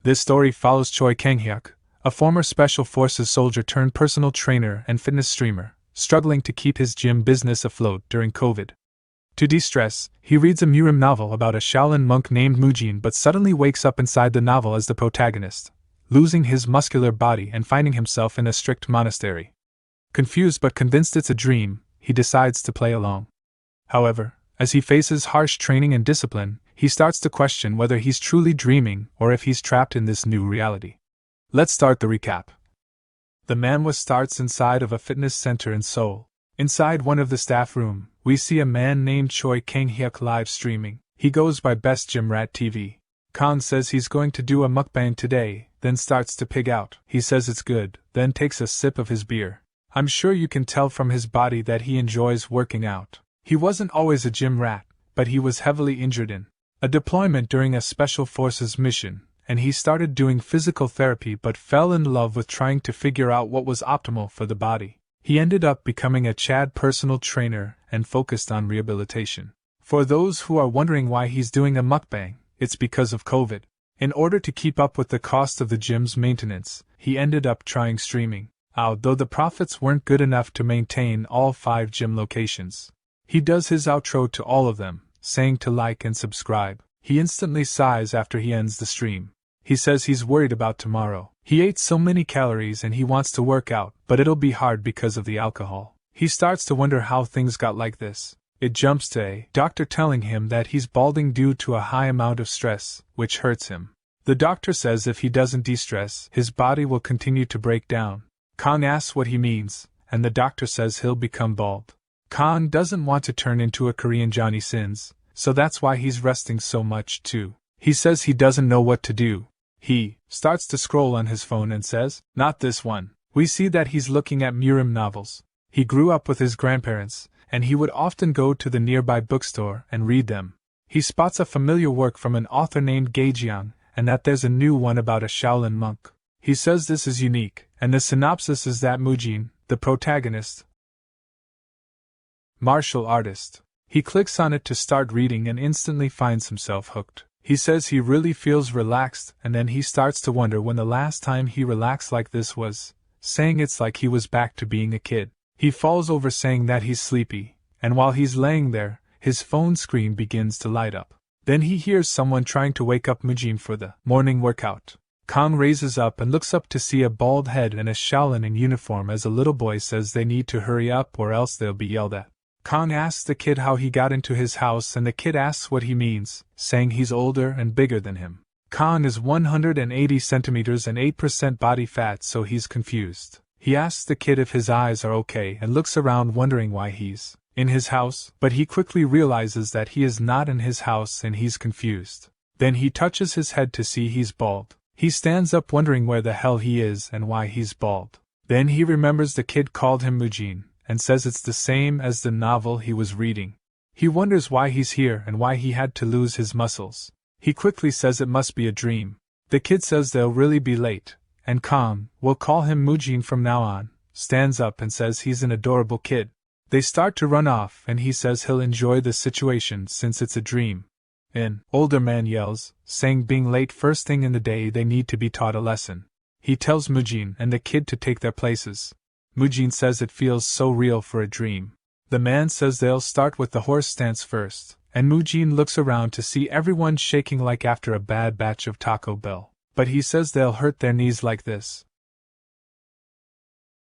This story follows Choi Kang-hyuk, a former Special Forces soldier turned personal trainer and fitness streamer, struggling to keep his gym business afloat during COVID. To de-stress, he reads a Murim novel about a Shaolin monk named Mujin but suddenly wakes up inside the novel as the protagonist, losing his muscular body and finding himself in a strict monastery. Confused but convinced it's a dream, he decides to play along. However, as he faces harsh training and discipline, he starts to question whether he's truly dreaming or if he's trapped in this new reality. Let's start the recap. The manhwa starts inside of a fitness center in Seoul. Inside one of the staff room, we see a man named Choi Kang-hyuk live streaming. He goes by Best Gym Rat TV. Kang says he's going to do a mukbang today, then starts to pig out. He says it's good, then takes a sip of his beer. I'm sure you can tell from his body that he enjoys working out. He wasn't always a gym rat, but he was heavily injured in a deployment during a Special Forces mission, and he started doing physical therapy but fell in love with trying to figure out what was optimal for the body. He ended up becoming a Chad personal trainer and focused on rehabilitation. For those who are wondering why he's doing a mukbang, it's because of COVID. In order to keep up with the cost of the gym's maintenance, he ended up trying streaming, although the profits weren't good enough to maintain all 5 gym locations. He does his outro to all of them, saying to like and subscribe. He instantly sighs after he ends the stream. He says he's worried about tomorrow. He ate so many calories and he wants to work out, but it'll be hard because of the alcohol. He starts to wonder how things got like this. It jumps to a doctor telling him that he's balding due to a high amount of stress, which hurts him. The doctor says if he doesn't de-stress, his body will continue to break down. Kang asks what he means, and the doctor says he'll become bald. Kang doesn't want to turn into a Korean Johnny Sins, so that's why he's resting so much too. He says he doesn't know what to do. He starts to scroll on his phone and says, "Not this one." We see that he's looking at Murim novels. He grew up with his grandparents, and he would often go to the nearby bookstore and read them. He spots a familiar work from an author named Gaejiang, and that there's a new one about a Shaolin monk. He says this is unique, and the synopsis is that Mujin, the protagonist, martial artist. He clicks on it to start reading and instantly finds himself hooked. He says he really feels relaxed, and then he starts to wonder when the last time he relaxed like this was, saying it's like he was back to being a kid. He falls over saying that he's sleepy, and while he's laying there, his phone screen begins to light up. Then he hears someone trying to wake up Mujin for the morning workout. Kang raises up and looks up to see a bald head and a Shaolin in uniform as a little boy says they need to hurry up or else they'll be yelled at. Kang asks the kid how he got into his house and the kid asks what he means, saying he's older and bigger than him. Kang is 180 centimeters and 8% body fat, so he's confused. He asks the kid if his eyes are okay and looks around wondering why he's in his house, but he quickly realizes that he is not in his house and he's confused. Then he touches his head to see he's bald. He stands up wondering where the hell he is and why he's bald. Then he remembers the kid called him Mujin, and says it's the same as the novel he was reading. He wonders why he's here and why he had to lose his muscles. He quickly says it must be a dream. The kid says they'll really be late, and Kang, we'll call him Mujin from now on, stands up and says he's an adorable kid. They start to run off and he says he'll enjoy the situation since it's a dream. An older man yells, saying being late first thing in the day they need to be taught a lesson. He tells Mujin and the kid to take their places. Mujin says it feels so real for a dream. The man says they'll start with the horse stance first, and Mujin looks around to see everyone shaking like after a bad batch of Taco Bell. But he says they'll hurt their knees like this.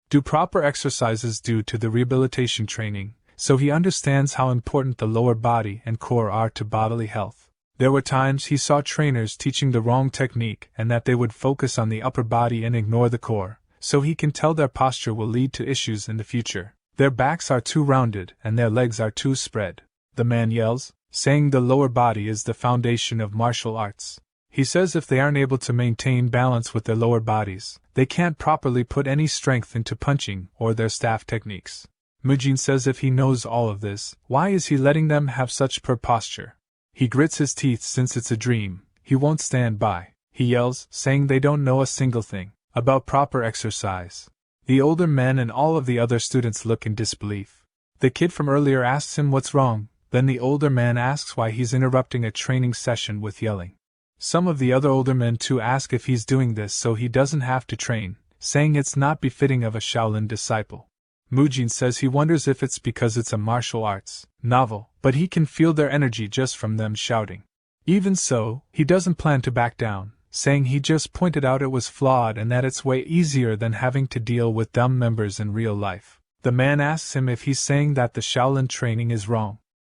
Do proper exercises due to the rehabilitation training, so he understands how important the lower body and core are to bodily health. There were times he saw trainers teaching the wrong technique and that they would focus on the upper body and ignore the core, so he can tell their posture will lead to issues in the future. Their backs are too rounded and their legs are too spread. The man yells, saying the lower body is the foundation of martial arts. He says if they aren't able to maintain balance with their lower bodies, they can't properly put any strength into punching or their staff techniques. Mujin says if he knows all of this, why is he letting them have such poor posture? He grits his teeth since it's a dream. He won't stand by. He yells, saying they don't know a single thing about proper exercise. The older men and all of the other students look in disbelief. The kid from earlier asks him what's wrong, then the older man asks why he's interrupting a training session with yelling. Some of the other older men too ask if he's doing this so he doesn't have to train, saying it's not befitting of a Shaolin disciple. Mujin says he wonders if it's because it's a martial arts novel, but he can feel their energy just from them shouting. Even so, he doesn't plan to back down, saying he just pointed out it was flawed and that it's way easier than having to deal with dumb members in real life. The man asks him if he's saying that the Shaolin training is wrong.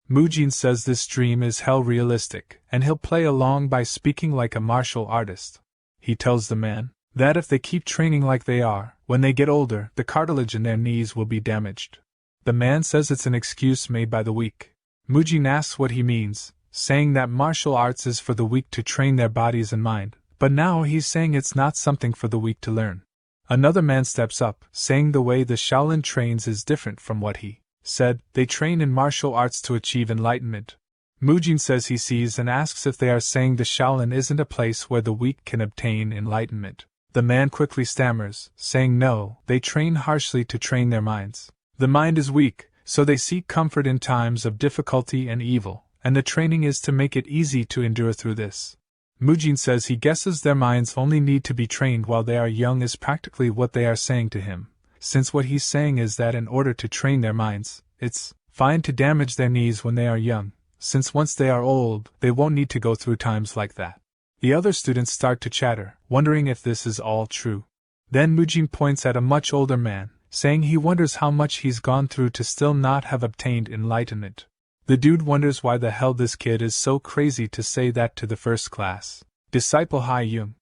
Mujin says this dream is hell realistic, and he'll play along by speaking like a martial artist. He tells the man that if they keep training like they are, when they get older, the cartilage in their knees will be damaged. The man says it's an excuse made by the weak. Mujin asks what he means, saying that martial arts is for the weak to train their bodies and mind, but now he's saying it's not something for the weak to learn. Another man steps up, saying the way the Shaolin trains is different from what he said. They train in martial arts to achieve enlightenment. Mujin says he sees and asks if they are saying the Shaolin isn't a place where the weak can obtain enlightenment. The man quickly stammers, saying no, they train harshly to train their minds. The mind is weak, so they seek comfort in times of difficulty and evil, and the training is to make it easy to endure through this. Mujin says he guesses their minds only need to be trained while they are young is practically what they are saying to him, since what he's saying is that in order to train their minds, it's fine to damage their knees when they are young, since once they are old, they won't need to go through times like that. The other students start to chatter, wondering if this is all true. Then Mujin points at a much older man, saying he wonders how much he's gone through to still not have obtained enlightenment. The dude wonders why the hell this kid is so crazy to say that to the first class disciple Hai Yung.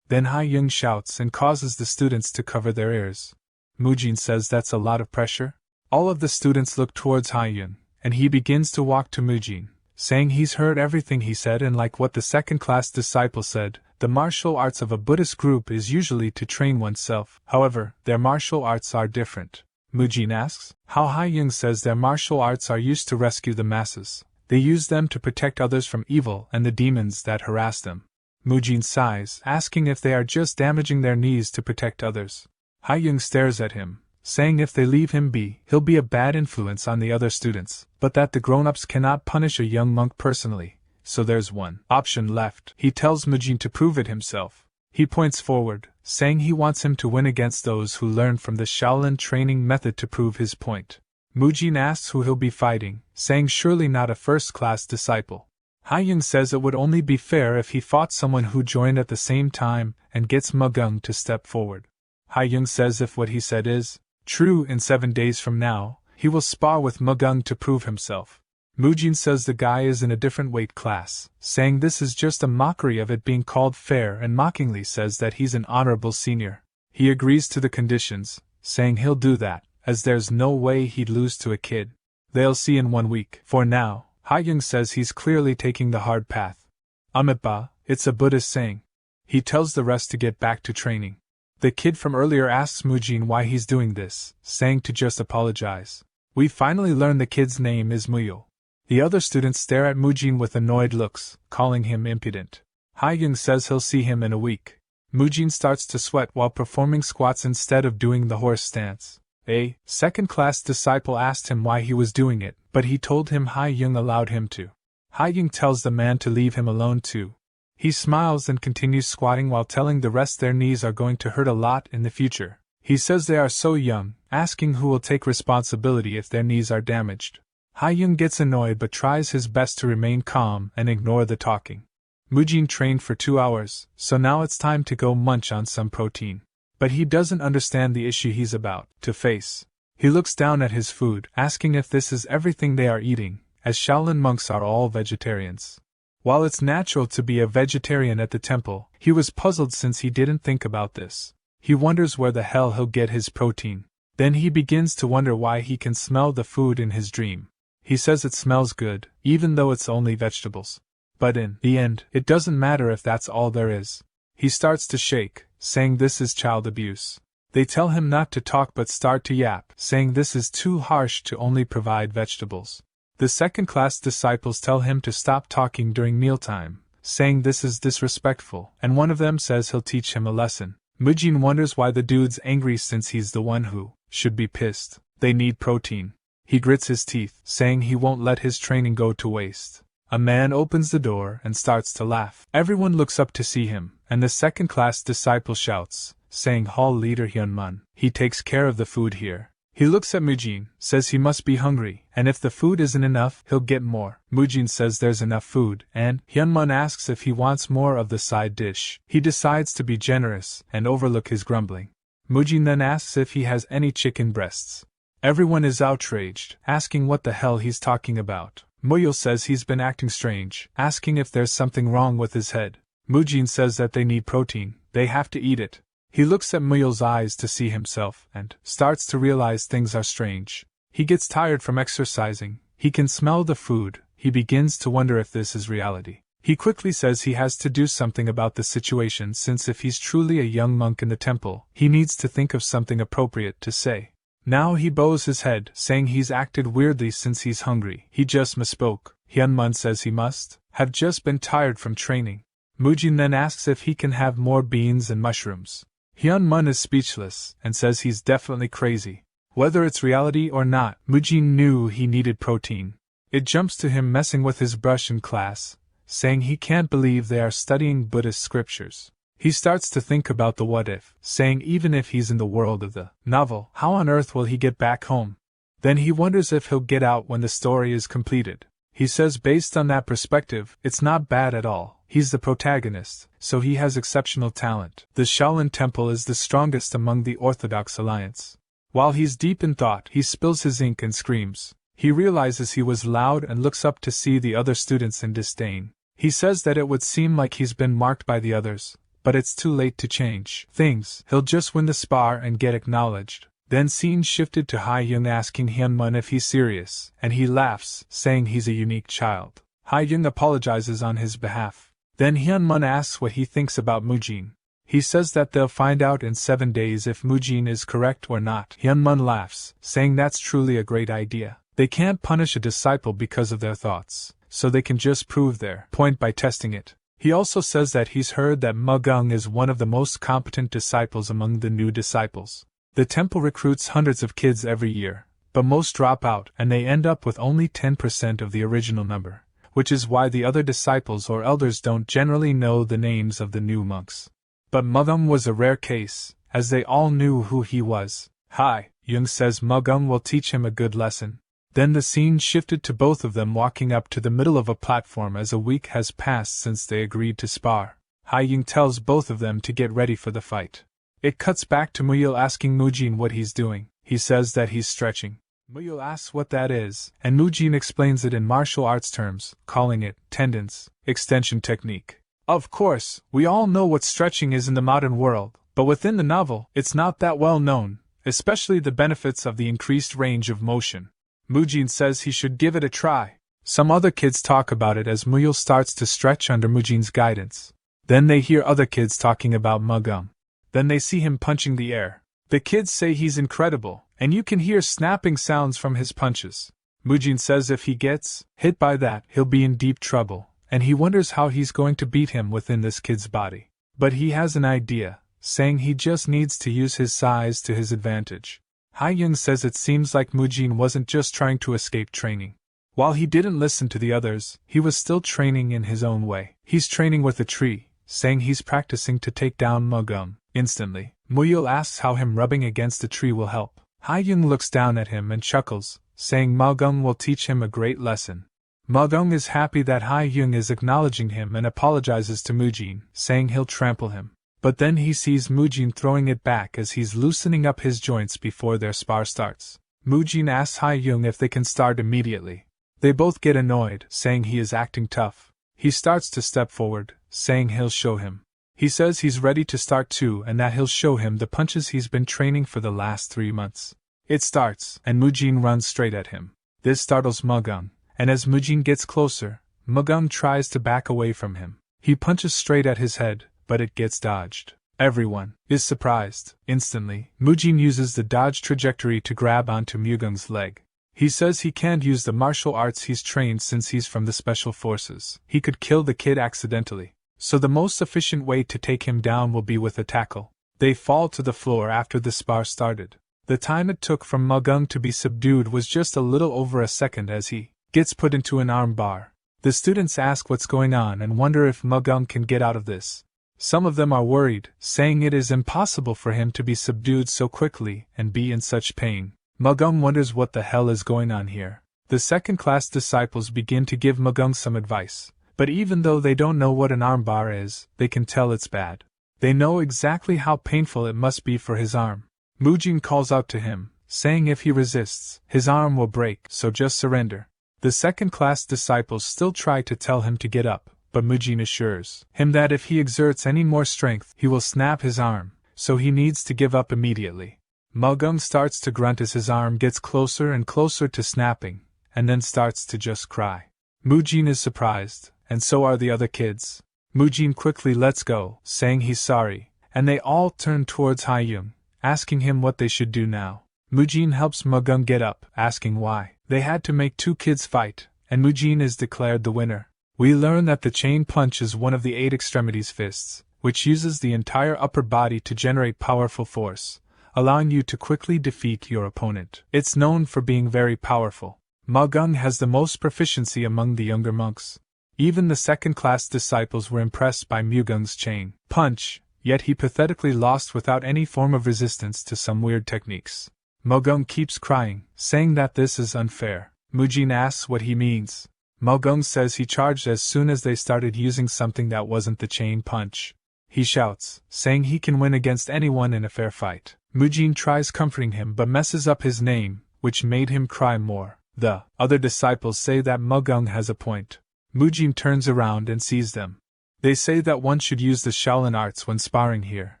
Then Hai Yung shouts and causes the students to cover their ears. Mujin says that's a lot of pressure. All of the students look towards Hai Yung, and he begins to walk to Mujin, saying he's heard everything he said and like what the second-class disciple said, the martial arts of a Buddhist group is usually to train oneself. However, their martial arts are different. Mujin asks how Hai Yung says their martial arts are used to rescue the masses. They use them to protect others from evil and the demons that harass them. Mujin sighs, asking if they are just damaging their knees to protect others. Hai Yung stares at him, saying if they leave him be, he'll be a bad influence on the other students, but that the grown-ups cannot punish a young monk personally, so there's one option left. He tells Mujin to prove it himself. He points forward, saying he wants him to win against those who learn from the Shaolin training method to prove his point. Mujin asks who he'll be fighting, saying surely not a first-class disciple. Hai Yung says it would only be fair if he fought someone who joined at the same time and gets Magung to step forward. Hai Yung says if what he said is true, in 7 days from now, he will spar with Magung to prove himself. Mujin says the guy is in a different weight class, saying this is just a mockery of it being called fair, and mockingly says that he's an honorable senior. He agrees to the conditions, saying he'll do that, as there's no way he'd lose to a kid. They'll see in 1 week. For now, Hai Yung says he's clearly taking the hard path. Amipa, it's a Buddhist saying. He tells the rest to get back to training. The kid from earlier asks Mujin why he's doing this, saying to just apologize. We finally learn the kid's name is Muyo. The other students stare at Mujin with annoyed looks, calling him impudent. Hai Yung says he'll see him in a week. Mujin starts to sweat while performing squats instead of doing the horse stance. A second-class disciple asked him why he was doing it, but he told him Hai Yung allowed him to. Hai Yung tells the man to leave him alone too. He smiles and continues squatting while telling the rest their knees are going to hurt a lot in the future. He says they are so young, asking who will take responsibility if their knees are damaged. Hai Yung gets annoyed but tries his best to remain calm and ignore the talking. Mujin trained for 2 hours, so now it's time to go munch on some protein. But he doesn't understand the issue he's about to face. He looks down at his food, asking if this is everything they are eating, as Shaolin monks are all vegetarians. While it's natural to be a vegetarian at the temple, he was puzzled since he didn't think about this. He wonders where the hell he'll get his protein. Then he begins to wonder why he can smell the food in his dream. He says it smells good, even though it's only vegetables. But in the end, it doesn't matter if that's all there is. He starts to shake, saying this is child abuse. They tell him not to talk but start to yap, saying this is too harsh to only provide vegetables. The second-class disciples tell him to stop talking during mealtime, saying this is disrespectful, and one of them says he'll teach him a lesson. Mujin wonders why the dude's angry since he's the one who should be pissed. They need protein. He grits his teeth, saying he won't let his training go to waste. A man opens the door and starts to laugh. Everyone looks up to see him, and the second-class disciple shouts, saying Hall Leader Hyunmun, he takes care of the food here. He looks at Mujin, says he must be hungry, and if the food isn't enough, he'll get more. Mujin says there's enough food, and Hyunmun asks if he wants more of the side dish. He decides to be generous and overlook his grumbling. Mujin then asks if he has any chicken breasts. Everyone is outraged, asking what the hell he's talking about. Muyul says he's been acting strange, asking if there's something wrong with his head. Mujin says that they need protein, they have to eat it. He looks at Muyul's eyes to see himself, and starts to realize things are strange. He gets tired from exercising, he can smell the food, he begins to wonder if this is reality. He quickly says he has to do something about the situation since if he's truly a young monk in the temple, he needs to think of something appropriate to say. Now he bows his head, saying he's acted weirdly since he's hungry. He just misspoke. Hyunmun says he must have just been tired from training. Mujin then asks if he can have more beans and mushrooms. Hyunmun is speechless, and says he's definitely crazy. Whether it's reality or not, Mujin knew he needed protein. It jumps to him messing with his brush in class, saying he can't believe they are studying Buddhist scriptures. He starts to think about the what if, saying even if he's in the world of the novel, how on earth will he get back home? Then he wonders if he'll get out when the story is completed. He says based on that perspective, it's not bad at all. He's the protagonist, so he has exceptional talent. The Shaolin Temple is the strongest among the Orthodox Alliance. While he's deep in thought, he spills his ink and screams. He realizes he was loud and looks up to see the other students in disdain. He says that it would seem like he's been marked by the others, but it's too late to change things. He'll just win the spar and get acknowledged. Then scene shifted to Ha-young asking Hyunmun if he's serious, and he laughs, saying he's a unique child. Ha-young apologizes on his behalf. Then Hyunmun asks what he thinks about Mujin. He says that they'll find out in 7 days if Mujin is correct or not. Hyunmun laughs, saying that's truly a great idea. They can't punish a disciple because of their thoughts, so they can just prove their point by testing it. He also says that he's heard that Mugung is one of the most competent disciples among the new disciples. The temple recruits hundreds of kids every year, but most drop out and they end up with only 10% of the original number, which is why the other disciples or elders don't generally know the names of the new monks. But Mugung was a rare case, as they all knew who he was. Ha-young says Mugung will teach him a good lesson. Then the scene shifted to both of them walking up to the middle of a platform as a week has passed since they agreed to spar. Ha-young tells both of them to get ready for the fight. It cuts back to Muyul asking Mujin what he's doing. He says that he's stretching. Muyul asks what that is, and Mujin explains it in martial arts terms, calling it tendons extension technique. Of course, we all know what stretching is in the modern world, but within the novel, it's not that well known, especially the benefits of the increased range of motion. Mujin says he should give it a try. Some other kids talk about it as Muyul starts to stretch under Mujin's guidance. Then they hear other kids talking about Mugung. Then they see him punching the air. The kids say he's incredible, and you can hear snapping sounds from his punches. Mujin says if he gets hit by that, he'll be in deep trouble, and he wonders how he's going to beat him within this kid's body. But he has an idea, saying he just needs to use his size to his advantage. Ha-young says it seems like Mujin wasn't just trying to escape training. While he didn't listen to the others, he was still training in his own way. He's training with a tree, saying he's practicing to take down Mugung. Instantly, Muyul asks how him rubbing against a tree will help. Ha-young looks down at him and chuckles, saying Mugung will teach him a great lesson. Mugung is happy that Ha-young is acknowledging him and apologizes to Mujin, saying he'll trample him. But then he sees Mujin throwing it back as he's loosening up his joints before their spar starts. Mujin asks Ha-young if they can start immediately. They both get annoyed, saying he is acting tough. He starts to step forward, saying he'll show him. He says he's ready to start too and that he'll show him the punches he's been training for the last 3 months. It starts, and Mujin runs straight at him. This startles Mugung, and as Mujin gets closer, Mugung tries to back away from him. He punches straight at his head, but it gets dodged. Everyone is surprised. Instantly, Mujin uses the dodge trajectory to grab onto Mugung's leg. He says he can't use the martial arts he's trained since he's from the special forces. He could kill the kid accidentally. So the most efficient way to take him down will be with a tackle. They fall to the floor after the spar started. The time it took for Mugung to be subdued was just a little over a second as he gets put into an arm bar. The students ask what's going on and wonder if Mugung can get out of this. Some of them are worried, saying it is impossible for him to be subdued so quickly and be in such pain. Mugung wonders what the hell is going on here. The second-class disciples begin to give Mugung some advice, but even though they don't know what an armbar is, they can tell it's bad. They know exactly how painful it must be for his arm. Mujin calls out to him, saying if he resists, his arm will break, so just surrender. The second-class disciples still try to tell him to get up, but Mujin assures him that if he exerts any more strength, he will snap his arm, so he needs to give up immediately. Mugung starts to grunt as his arm gets closer and closer to snapping, and then starts to just cry. Mujin is surprised, and so are the other kids. Mujin quickly lets go, saying he's sorry, and they all turn towards Haiyung, asking him what they should do now. Mujin helps Mugung get up, asking why. They had to make two kids fight, and Mujin is declared the winner. We learn that the chain punch is one of the 8 extremities fists, which uses the entire upper body to generate powerful force, allowing you to quickly defeat your opponent. It's known for being very powerful. Mugung has the most proficiency among the younger monks. Even the second-class disciples were impressed by Mugung's chain punch, yet he pathetically lost without any form of resistance to some weird techniques. Mugung keeps crying, saying that this is unfair. Mujin asks what he means. Mugung says he charged as soon as they started using something that wasn't the chain punch. He shouts, saying he can win against anyone in a fair fight. Mujin tries comforting him but messes up his name, which made him cry more. The other disciples say that Mugung has a point. Mujin turns around and sees them. They say that one should use the Shaolin arts when sparring here,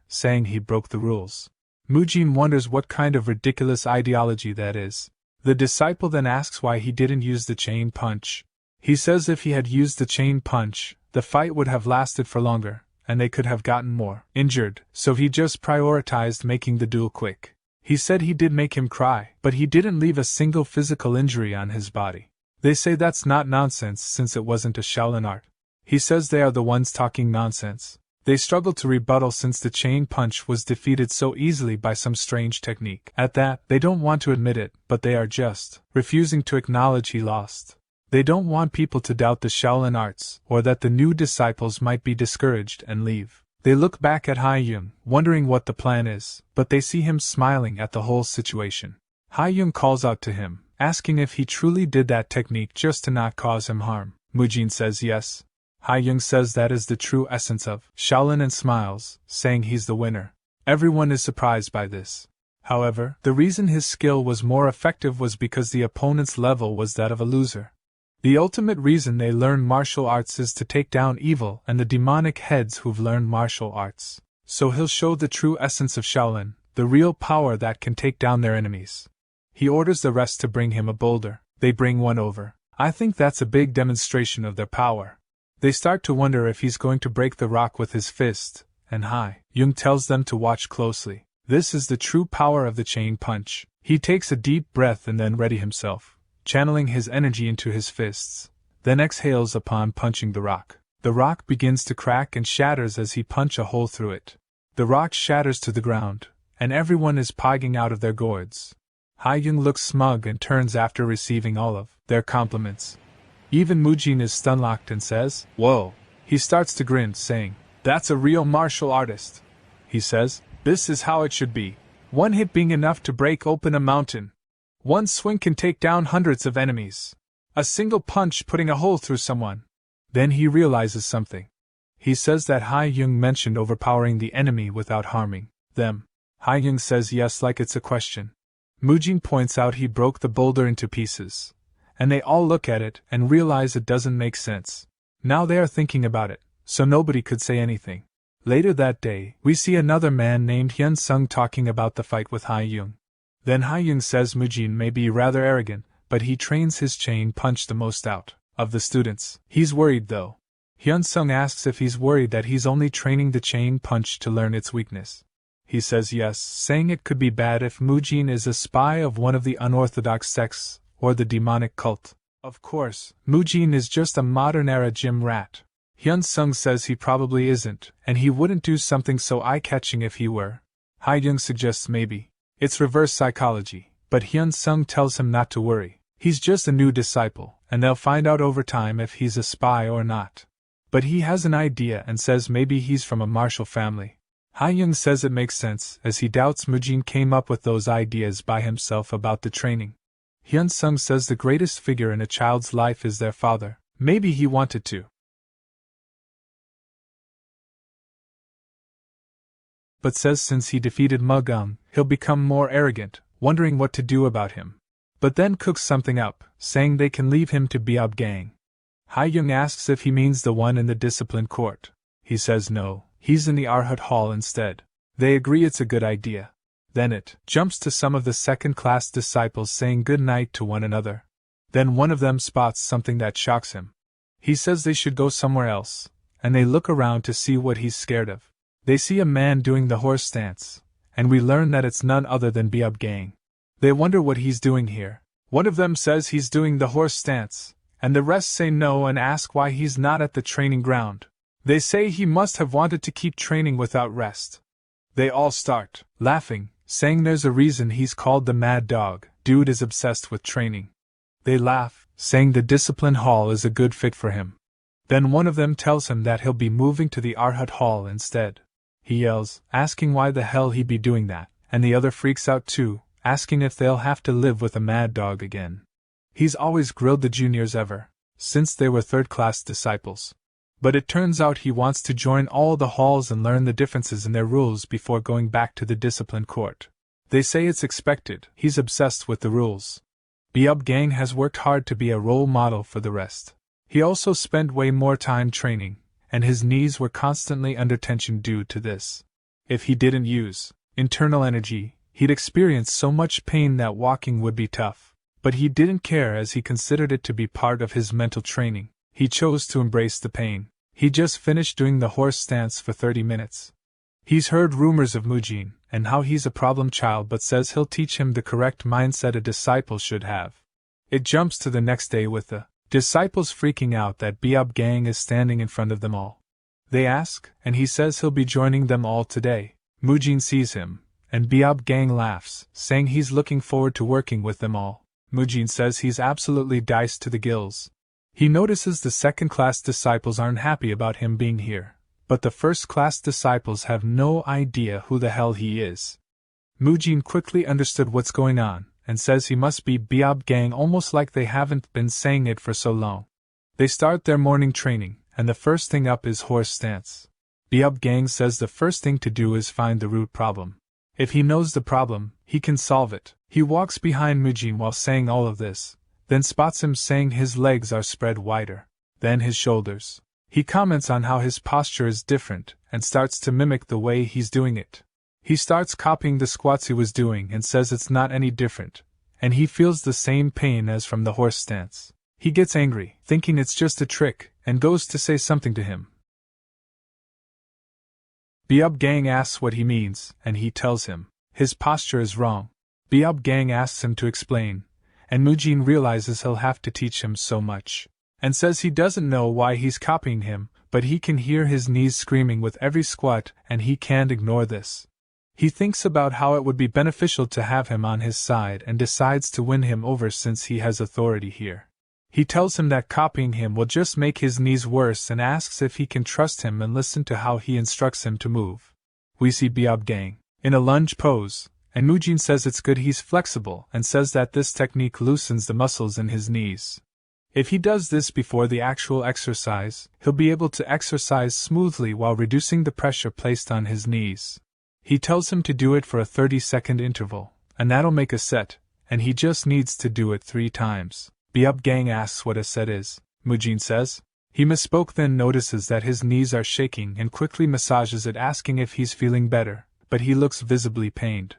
saying he broke the rules. Mujin wonders what kind of ridiculous ideology that is. The disciple then asks why he didn't use the chain punch. He says if he had used the chain punch, the fight would have lasted for longer, and they could have gotten more injured, so he just prioritized making the duel quick. He said he did make him cry, but he didn't leave a single physical injury on his body. They say that's not nonsense since it wasn't a Shaolin art. He says they are the ones talking nonsense. They struggle to rebuttal since the chain punch was defeated so easily by some strange technique. At that, they don't want to admit it, but they are just refusing to acknowledge he lost. They don't want people to doubt the Shaolin arts, or that the new disciples might be discouraged and leave. They look back at Haiyung, wondering what the plan is, but they see him smiling at the whole situation. Haiyung calls out to him, asking if he truly did that technique just to not cause him harm. Mujin says yes. Haiyung says that is the true essence of Shaolin and smiles, saying he's the winner. Everyone is surprised by this. However, the reason his skill was more effective was because the opponent's level was that of a loser. The ultimate reason they learn martial arts is to take down evil and the demonic heads who've learned martial arts. So he'll show the true essence of Shaolin, the real power that can take down their enemies. He orders the rest to bring him a boulder. They bring one over. I think that's a big demonstration of their power. They start to wonder if he's going to break the rock with his fist, and Haiyung tells them to watch closely. This is the true power of the chain punch. He takes a deep breath and then ready himself, channeling his energy into his fists, then exhales upon punching the rock. The rock begins to crack and shatters as he punches a hole through it. The rock shatters to the ground, and everyone is pigging out of their gourds. Haiyung looks smug and turns after receiving all of their compliments. Even Mujin is stunlocked and says, "Whoa." He starts to grin, saying, "That's a real martial artist." He says, "This is how it should be. One hit being enough to break open a mountain. One swing can take down hundreds of enemies. A single punch putting a hole through someone." Then he realizes something. He says that Haiyung mentioned overpowering the enemy without harming them. Haiyung says yes like it's a question. Mujin points out he broke the boulder into pieces, and they all look at it and realize it doesn't make sense. Now they are thinking about it, so nobody could say anything. Later that day, we see another man named Hyun Sung talking about the fight with Haiyung. Then Haiyung says Mujin may be rather arrogant, but he trains his chain punch the most out of the students. He's worried though. Hyun Sung asks if he's worried that he's only training the chain punch to learn its weakness. He says yes, saying it could be bad if Mujin is a spy of one of the unorthodox sects, or the demonic cult. Of course, Mujin is just a modern-era gym rat. Hyun Sung says he probably isn't, and he wouldn't do something so eye-catching if he were. Haiyung suggests maybe it's reverse psychology, but Hyun Sung tells him not to worry. He's just a new disciple, and they'll find out over time if he's a spy or not. But he has an idea and says maybe he's from a martial family. Ha-young says it makes sense, as he doubts Mujin came up with those ideas by himself about the training. Hyun-sung says the greatest figure in a child's life is their father. Maybe he wanted to. But says since he defeated Mugum, he'll become more arrogant, wondering what to do about him. But then cooks something up, saying they can leave him to Beob Gang. Ha-young asks if he means the one in the discipline court. He says no, he's in the Arhat Hall instead. They agree it's a good idea. Then it jumps to some of the second-class disciples saying good night to one another. Then one of them spots something that shocks him. He says they should go somewhere else, and they look around to see what he's scared of. They see a man doing the horse stance, and we learn that it's none other than Beob Gang. They wonder what he's doing here. One of them says he's doing the horse stance, and the rest say no and ask why he's not at the training ground. They say he must have wanted to keep training without rest. They all start laughing, saying there's a reason he's called the Mad Dog. Dude is obsessed with training. They laugh, saying the discipline hall is a good fit for him. Then one of them tells him that he'll be moving to the Arhat Hall instead. He yells, asking why the hell he'd be doing that, and the other freaks out too, asking if they'll have to live with a mad dog again. He's always grilled the juniors ever since they were third-class disciples. But it turns out he wants to join all the halls and learn the differences in their rules before going back to the discipline court. They say it's expected, he's obsessed with the rules. Beob Gang has worked hard to be a role model for the rest. He also spent way more time training, and his knees were constantly under tension due to this. If he didn't use internal energy, he'd experience so much pain that walking would be tough. But he didn't care as he considered it to be part of his mental training. He chose to embrace the pain. He just finished doing the horse stance for 30 minutes. He's heard rumors of Mujin, and how he's a problem child, but says he'll teach him the correct mindset a disciple should have. It jumps to the next day with the disciples freaking out that Beob Gang is standing in front of them all. They ask, and he says he'll be joining them all today. Mujin sees him, and Beob Gang laughs, saying he's looking forward to working with them all. Mujin says he's absolutely diced to the gills. He notices the second-class disciples aren't happy about him being here, but the first-class disciples have no idea who the hell he is. Mujin quickly understood what's going on, and says he must be Beob Gang, almost like they haven't been saying it for so long. They start their morning training, and the first thing up is horse stance. Beob Gang says the first thing to do is find the root problem. If he knows the problem, he can solve it. He walks behind Mujin while saying all of this, then spots him saying his legs are spread wider than his shoulders. He comments on how his posture is different, and starts to mimic the way he's doing it. He starts copying the squats he was doing and says it's not any different, and he feels the same pain as from the horse stance. He gets angry, thinking it's just a trick, and goes to say something to him. Beob Gang asks what he means, and he tells him his posture is wrong. Beob Gang asks him to explain, and Mujin realizes he'll have to teach him so much, and says he doesn't know why he's copying him, but he can hear his knees screaming with every squat, and he can't ignore this. He thinks about how it would be beneficial to have him on his side and decides to win him over since he has authority here. He tells him that copying him will just make his knees worse and asks if he can trust him and listen to how he instructs him to move. We see Beob Gang in a lunge pose, and Mujin says it's good he's flexible and says that this technique loosens the muscles in his knees. If he does this before the actual exercise, he'll be able to exercise smoothly while reducing the pressure placed on his knees. He tells him to do it for a 30-second interval, and that'll make a set, and he just needs to do it 3 times. Beob Gang asks what a set is. Mujin says. He misspoke, then notices that his knees are shaking and quickly massages it, asking if he's feeling better, but he looks visibly pained.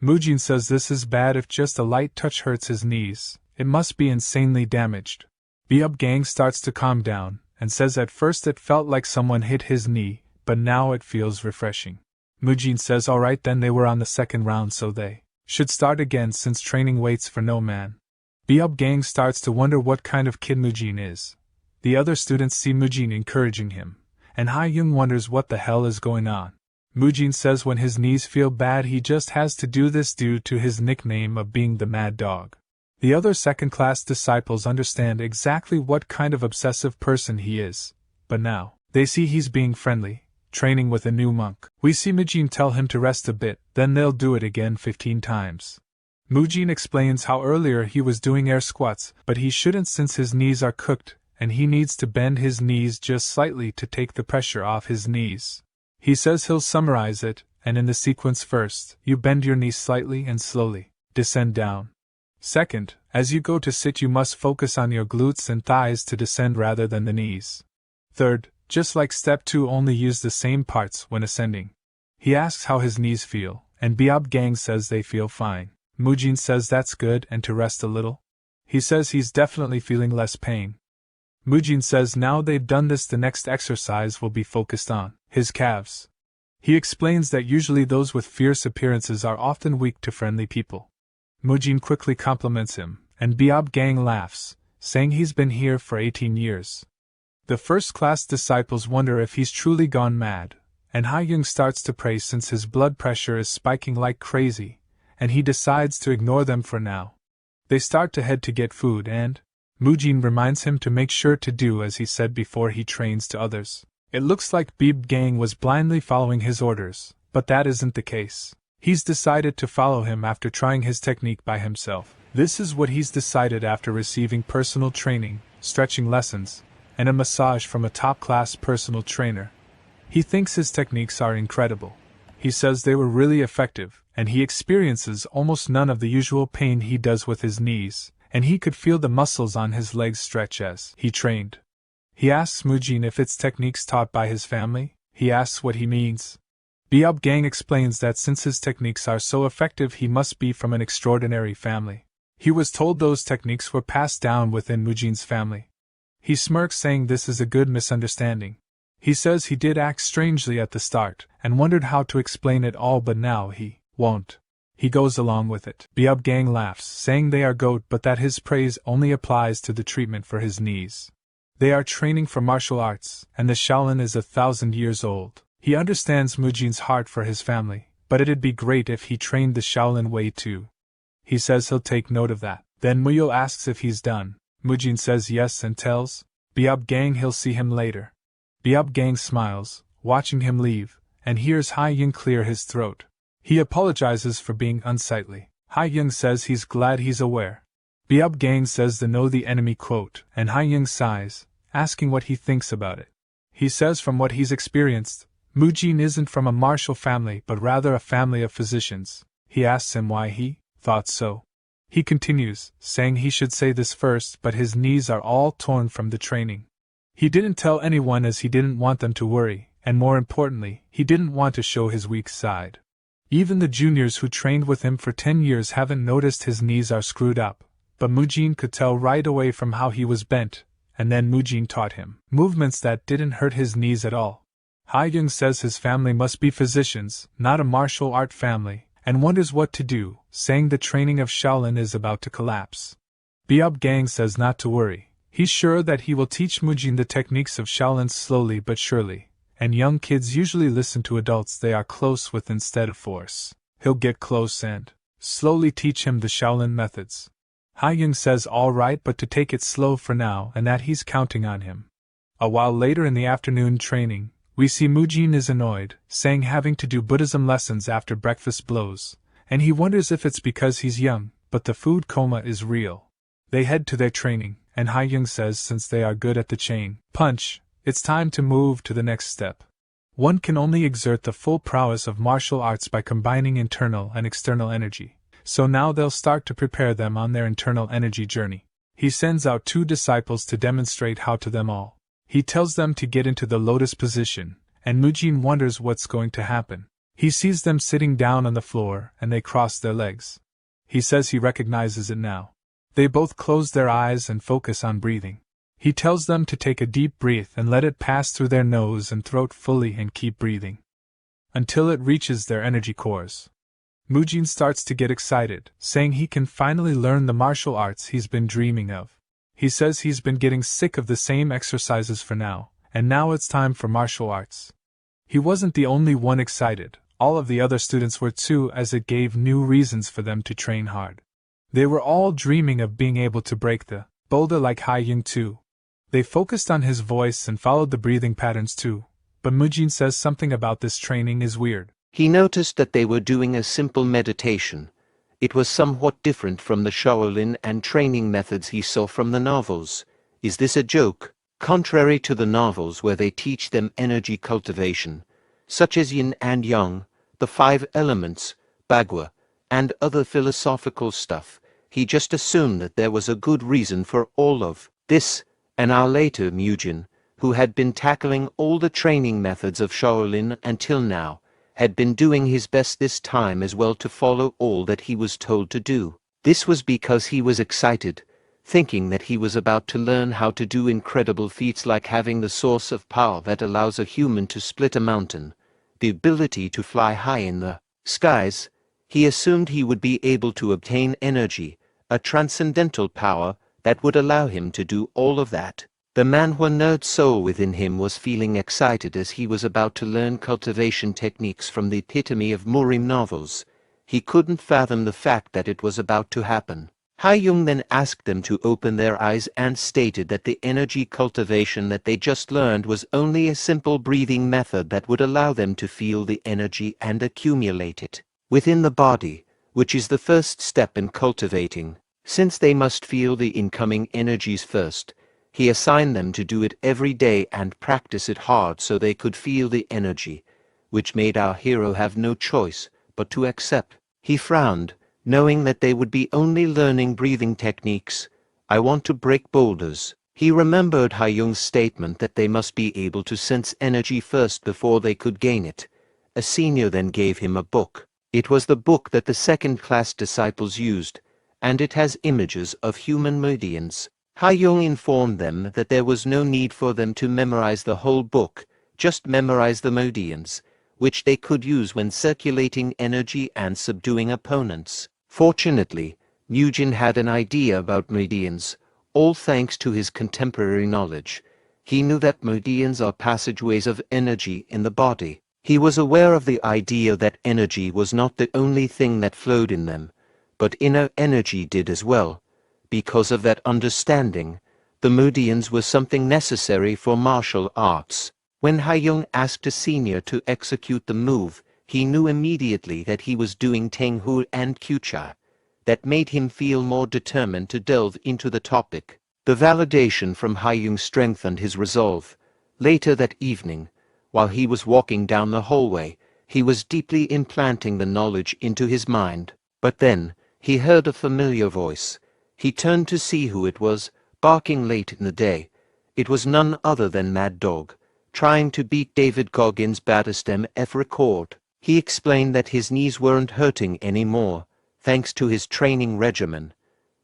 Mujin says this is bad. If just a light touch hurts his knees, it must be insanely damaged. Beob Gang starts to calm down, and says at first it felt like someone hit his knee, but now it feels refreshing. Mujin says alright, then they were on the second round, so they should start again since training waits for no man. Beob Gang starts to wonder what kind of kid Mujin is. The other students see Mujin encouraging him, and Ha-young wonders what the hell is going on. Mujin says when his knees feel bad he just has to do this due to his nickname of being the Mad Dog. The other second-class disciples understand exactly what kind of obsessive person he is, but now, they see he's being friendly, training with a new monk. We see Mujin tell him to rest a bit, then they'll do it again 15 times. Mujin explains how earlier he was doing air squats, but he shouldn't since his knees are cooked, and he needs to bend his knees just slightly to take the pressure off his knees. He says he'll summarize it, and in the sequence first, you bend your knees slightly and slowly, descend down. Second, as you go to sit you must focus on your glutes and thighs to descend rather than the knees. Third, just like step 2 only use the same parts when ascending. He asks how his knees feel, and Biob Gang says they feel fine. Mujin says that's good and to rest a little. He says he's definitely feeling less pain. Mujin says now they've done this the next exercise will be focused on his calves. He explains that usually those with fierce appearances are often weak to friendly people. Mujin quickly compliments him, and Biob Gang laughs, saying he's been here for 18 years. The first-class disciples wonder if he's truly gone mad, and Ha-young starts to pray since his blood pressure is spiking like crazy, and he decides to ignore them for now. They start to head to get food and Mujin reminds him to make sure to do as he said before he trains to others. It looks like Biob Gang was blindly following his orders, but that isn't the case. He's decided to follow him after trying his technique by himself. This is what he's decided after receiving personal training, stretching lessons, and a massage from a top-class personal trainer. He thinks his techniques are incredible. He says they were really effective, and he experiences almost none of the usual pain he does with his knees, and he could feel the muscles on his legs stretch as he trained. He asks Mujin if it's techniques taught by his family. He asks what he means. Biob Gang explains that since his techniques are so effective he must be from an extraordinary family. He was told those techniques were passed down within Mujin's family. He smirks saying this is a good misunderstanding. He says he did act strangely at the start, and wondered how to explain it all but now he won't. He goes along with it. Biob Gang laughs, saying they are goat but that his praise only applies to the treatment for his knees. They are training for martial arts, and the Shaolin is 1,000 years old. He understands Mujin's heart for his family, but it'd be great if he trained the Shaolin way too. He says he'll take note of that. Then Muyo asks if he's done. Mujin says yes and tells Biob Gang he'll see him later. Biob Gang smiles, watching him leave, and hears Ha-young clear his throat. He apologizes for being unsightly. Ha-young says he's glad he's aware. Biob Gang says the know the enemy quote, and Ha-young sighs, asking what he thinks about it. He says from what he's experienced, Mujin isn't from a martial family but rather a family of physicians. He asks him why he thought so. He continues, saying he should say this first but his knees are all torn from the training. He didn't tell anyone as he didn't want them to worry, and more importantly, he didn't want to show his weak side. Even the juniors who trained with him for 10 years haven't noticed his knees are screwed up, but Mujin could tell right away from how he was bent, and then Mujin taught him movements that didn't hurt his knees at all. Ha-young says his family must be physicians, not a martial art family, and wonders what to do, saying the training of Shaolin is about to collapse. Biob Gang says not to worry. He's sure that he will teach Mujin the techniques of Shaolin slowly but surely, and young kids usually listen to adults they are close with instead of force. He'll get close and slowly teach him the Shaolin methods. Ha-young says all right but to take it slow for now and that he's counting on him. A while later in the afternoon training, we see Mujin is annoyed, saying having to do Buddhism lessons after breakfast blows, and he wonders if it's because he's young, but the food coma is real. They head to their training, and Ha-young says since they are good at the chain punch, it's time to move to the next step. One can only exert the full prowess of martial arts by combining internal and external energy, so now they'll start to prepare them on their internal energy journey. He sends out 2 disciples to demonstrate how to them all. He tells them to get into the lotus position, and Mujin wonders what's going to happen. He sees them sitting down on the floor, and they cross their legs. He says he recognizes it now. They both close their eyes and focus on breathing. He tells them to take a deep breath and let it pass through their nose and throat fully and keep breathing until it reaches their energy cores. Mujin starts to get excited, saying he can finally learn the martial arts he's been dreaming of. He says he's been getting sick of the same exercises for now, and now it's time for martial arts. He wasn't the only one excited, all of the other students were too, as it gave new reasons for them to train hard. They were all dreaming of being able to break the boulder like Ha-young too. They focused on his voice and followed the breathing patterns too, but Mujin says something about this training is weird. He noticed that they were doing a simple meditation. It was somewhat different from the Shaolin and training methods he saw from the novels. Is this a joke? Contrary to the novels where they teach them energy cultivation, such as yin and yang, the 5 elements, bagua, and other philosophical stuff, he just assumed that there was a good reason for all of this. An hour later, Mujin, who had been tackling all the training methods of Shaolin until now, had been doing his best this time as well to follow all that he was told to do. This was because he was excited, thinking that he was about to learn how to do incredible feats like having the source of power that allows a human to split a mountain, the ability to fly high in the skies. He assumed he would be able to obtain energy, a transcendental power that would allow him to do all of that. The manhwa nerd soul within him was feeling excited as he was about to learn cultivation techniques from the epitome of Murim novels. He couldn't fathom the fact that it was about to happen. Ha-young then asked them to open their eyes and stated that the energy cultivation that they just learned was only a simple breathing method that would allow them to feel the energy and accumulate it within the body, which is the first step in cultivating. Since they must feel the incoming energies first, he assigned them to do it every day and practice it hard so they could feel the energy, which made our hero have no choice but to accept. He frowned, knowing that they would be only learning breathing techniques. I want to break boulders. He remembered Ha-young's statement that they must be able to sense energy first before they could gain it. A senior then gave him a book. It was the book that the second-class disciples used, and it has images of human meridians. Ha-young informed them that there was no need for them to memorize the whole book, just memorize the meridians, which they could use when circulating energy and subduing opponents. Fortunately, Mujin had an idea about meridians, all thanks to his contemporary knowledge. He knew that meridians are passageways of energy in the body. He was aware of the idea that energy was not the only thing that flowed in them, but inner energy did as well. Because of that understanding, the meridians were something necessary for martial arts. When Ha-young asked a senior to execute the move, he knew immediately that he was doing Tenghu and Kucha. That made him feel more determined to delve into the topic. The validation from Ha-young strengthened his resolve. Later that evening, while he was walking down the hallway, he was deeply implanting the knowledge into his mind. But then, he heard a familiar voice. He turned to see who it was, barking late in the day. It was none other than Mad Dog, trying to beat David Goggins' baddest MF record. He explained that his knees weren't hurting anymore, thanks to his training regimen.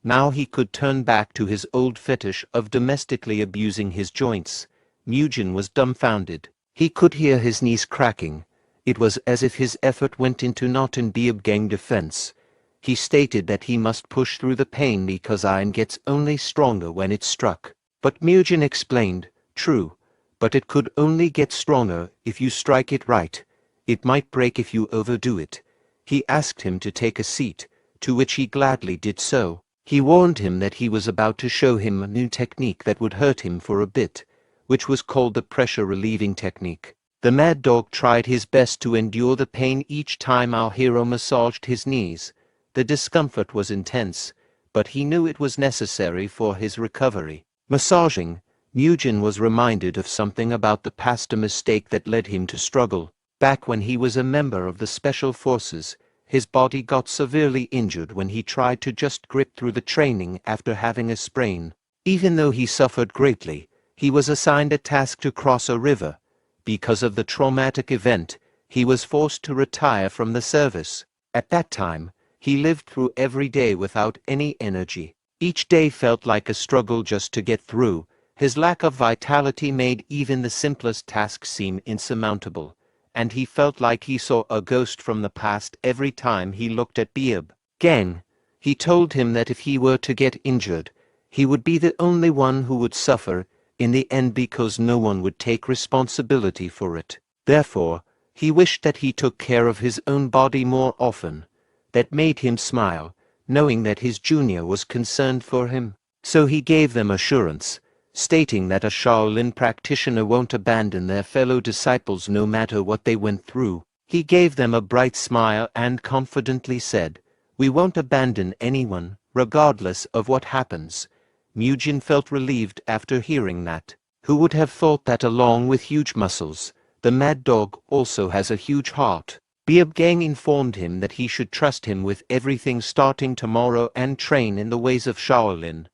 Now he could turn back to his old fetish of domestically abusing his joints. Mujin was dumbfounded. He could hear his knees cracking. It was as if his effort went into not in Biab gang defense. He stated that he must push through the pain because iron gets only stronger when it's struck. But Mujin explained, true, but it could only get stronger if you strike it right. It might break if you overdo it. He asked him to take a seat, to which he gladly did so. He warned him that he was about to show him a new technique that would hurt him for a bit, which was called the pressure-relieving technique. The Mad Dog tried his best to endure the pain each time our hero massaged his knees. The discomfort was intense, but he knew it was necessary for his recovery. Massaging, Mujin was reminded of something about the past, a mistake that led him to struggle. Back when he was a member of the Special Forces, his body got severely injured when he tried to just grip through the training after having a sprain. Even though he suffered greatly, he was assigned a task to cross a river. Because of the traumatic event, he was forced to retire from the service. At that time, he lived through every day without any energy. Each day felt like a struggle just to get through. His lack of vitality made even the simplest tasks seem insurmountable, and he felt like he saw a ghost from the past every time he looked at Biab gang. He told him that if he were to get injured, he would be the only one who would suffer in the end because no one would take responsibility for it. Therefore, he wished that he took care of his own body more often. That made him smile, knowing that his junior was concerned for him. So he gave them assurance, stating that a Shaolin practitioner won't abandon their fellow disciples no matter what they went through. He gave them a bright smile and confidently said, "We won't abandon anyone, regardless of what happens." Mujin felt relieved after hearing that. Who would have thought that along with huge muscles, the mad dog also has a huge heart? Beabgang informed him that he should trust him with everything starting tomorrow and train in the ways of Shaolin.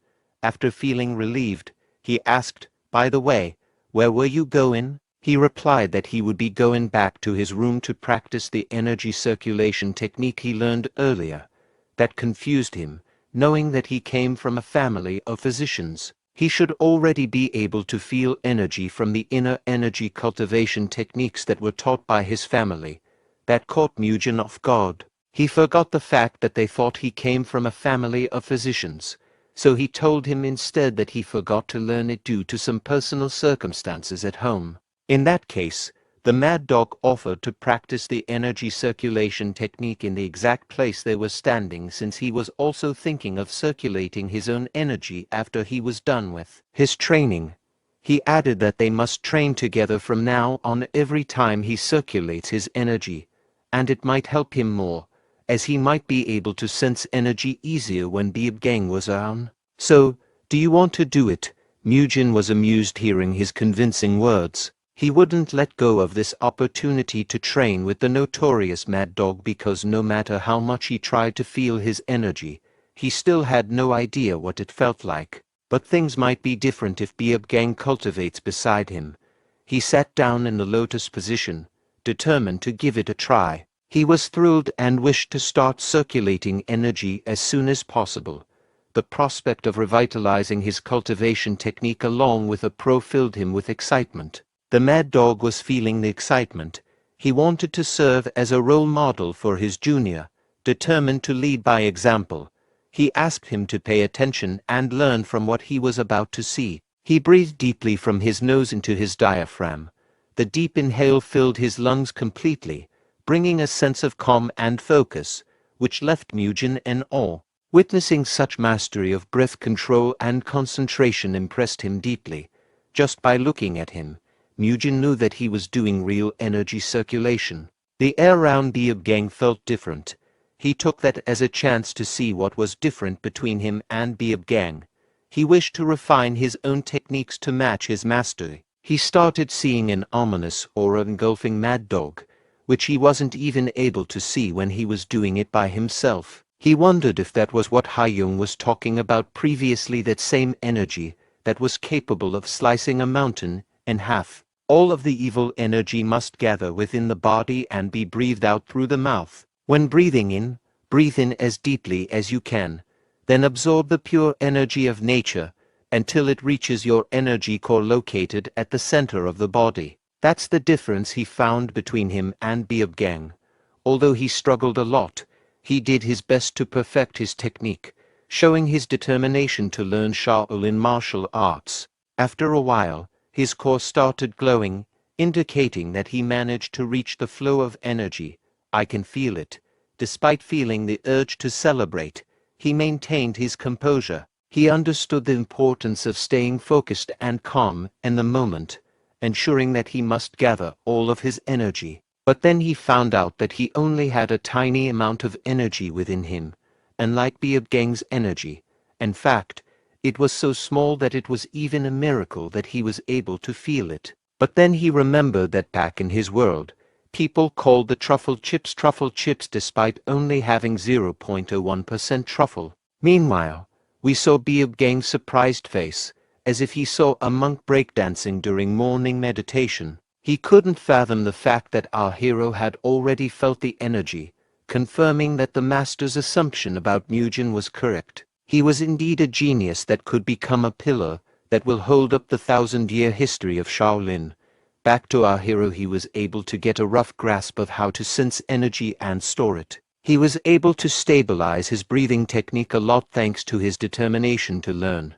After feeling relieved, he asked, "By the way, where were you going?" He replied that he would be going back to his room to practice the energy circulation technique he learned earlier. That confused him, knowing that he came from a family of physicians. He should already be able to feel energy from the inner energy cultivation techniques that were taught by his family. That caught Mujin off guard. He forgot the fact that they thought he came from a family of physicians, so he told him instead that he forgot to learn it due to some personal circumstances at home. In that case, the mad dog offered to practice the energy circulation technique in the exact place they were standing, since he was also thinking of circulating his own energy after he was done with his training. He added that they must train together from now on every time he circulates his energy, and it might help him more, as he might be able to sense energy easier when Beabgang was around. "So, do you want to do it?" Mujin was amused hearing his convincing words. He wouldn't let go of this opportunity to train with the notorious mad dog because no matter how much he tried to feel his energy, he still had no idea what it felt like. But things might be different if Beabgang cultivates beside him. He sat down in the lotus position, determined to give it a try. He was thrilled and wished to start circulating energy as soon as possible. The prospect of revitalizing his cultivation technique along with a pro filled him with excitement. The mad dog was feeling the excitement. He wanted to serve as a role model for his junior, determined to lead by example. He asked him to pay attention and learn from what he was about to see. He breathed deeply from his nose into his diaphragm. The deep inhale filled his lungs completely, bringing a sense of calm and focus, which left Mujin in awe. Witnessing such mastery of breath control and concentration impressed him deeply. Just by looking at him, Mujin knew that he was doing real energy circulation. The air around Beabgang felt different. He took that as a chance to see what was different between him and Beabgang. He wished to refine his own techniques to match his mastery. He started seeing an ominous aura engulfing Mad Dog, which he wasn't even able to see when he was doing it by himself. He wondered if that was what Haiyong was talking about previously, that same energy that was capable of slicing a mountain in half. All of the evil energy must gather within the body and be breathed out through the mouth. When breathing in, breathe in as deeply as you can. Then absorb the pure energy of nature until it reaches your energy core located at the center of the body. That's the difference he found between him and Beabgang. Although he struggled a lot, he did his best to perfect his technique, showing his determination to learn Shaolin martial arts. After a while, his core started glowing, indicating that he managed to reach the flow of energy. "I can feel it." Despite feeling the urge to celebrate, he maintained his composure. He understood the importance of staying focused and calm in the moment, ensuring that he must gather all of his energy. But then he found out that he only had a tiny amount of energy within him, unlike Beabgang's energy. In fact, it was so small that it was even a miracle that he was able to feel it. But then he remembered that back in his world, people called the truffle chips despite only having 0.01% truffle. Meanwhile, we saw Beabgang's surprised face, as if he saw a monk breakdancing during morning meditation. He couldn't fathom the fact that our hero had already felt the energy, confirming that the master's assumption about Mujin was correct. He was indeed a genius that could become a pillar that will hold up the 1,000-year history of Shaolin. Back to our hero, he was able to get a rough grasp of how to sense energy and store it. He was able to stabilize his breathing technique a lot thanks to his determination to learn.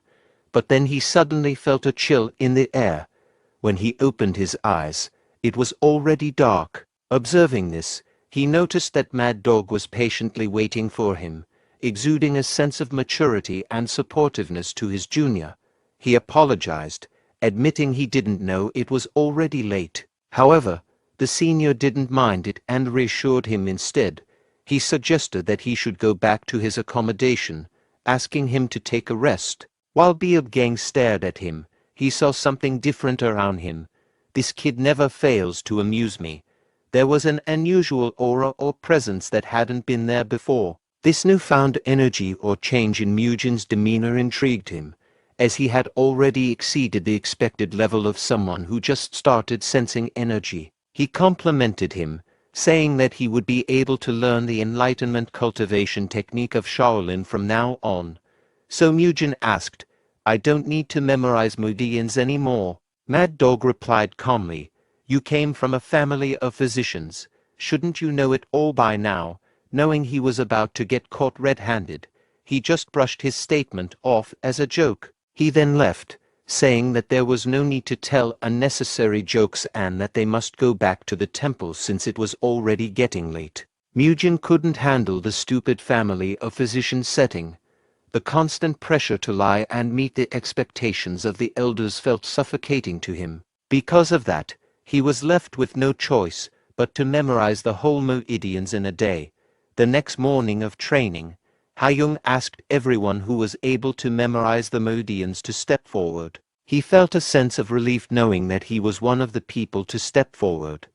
But then he suddenly felt a chill in the air. When he opened his eyes, it was already dark. Observing this, he noticed that Mad Dog was patiently waiting for him. exuding a sense of maturity and supportiveness to his junior. He apologized, admitting he didn't know it was already late. However, the senior didn't mind it and reassured him instead. He suggested that he should go back to his accommodation, asking him to take a rest. While Gang stared at him, he saw something different around him. This kid never fails to amuse me. There was an unusual aura or presence that hadn't been there before. This newfound energy or change in Mugen's demeanor intrigued him, as he had already exceeded the expected level of someone who just started sensing energy. He complimented him, saying that he would be able to learn the enlightenment cultivation technique of Shaolin from now on. So Mugen asked, "I don't need to memorize meridians anymore." Mad Dog replied calmly, "You came from a family of physicians. Shouldn't you know it all by now?" Knowing he was about to get caught red-handed, he just brushed his statement off as a joke. He then left, saying that there was no need to tell unnecessary jokes and that they must go back to the temple since it was already getting late. Mugen couldn't handle the stupid family of physicians setting. The constant pressure to lie and meet the expectations of the elders felt suffocating to him. Because of that, he was left with no choice but to memorize the whole meridians in a day. The next morning of training, Hayoung asked everyone who was able to memorize the meridians to step forward. He felt a sense of relief knowing that he was one of the people to step forward.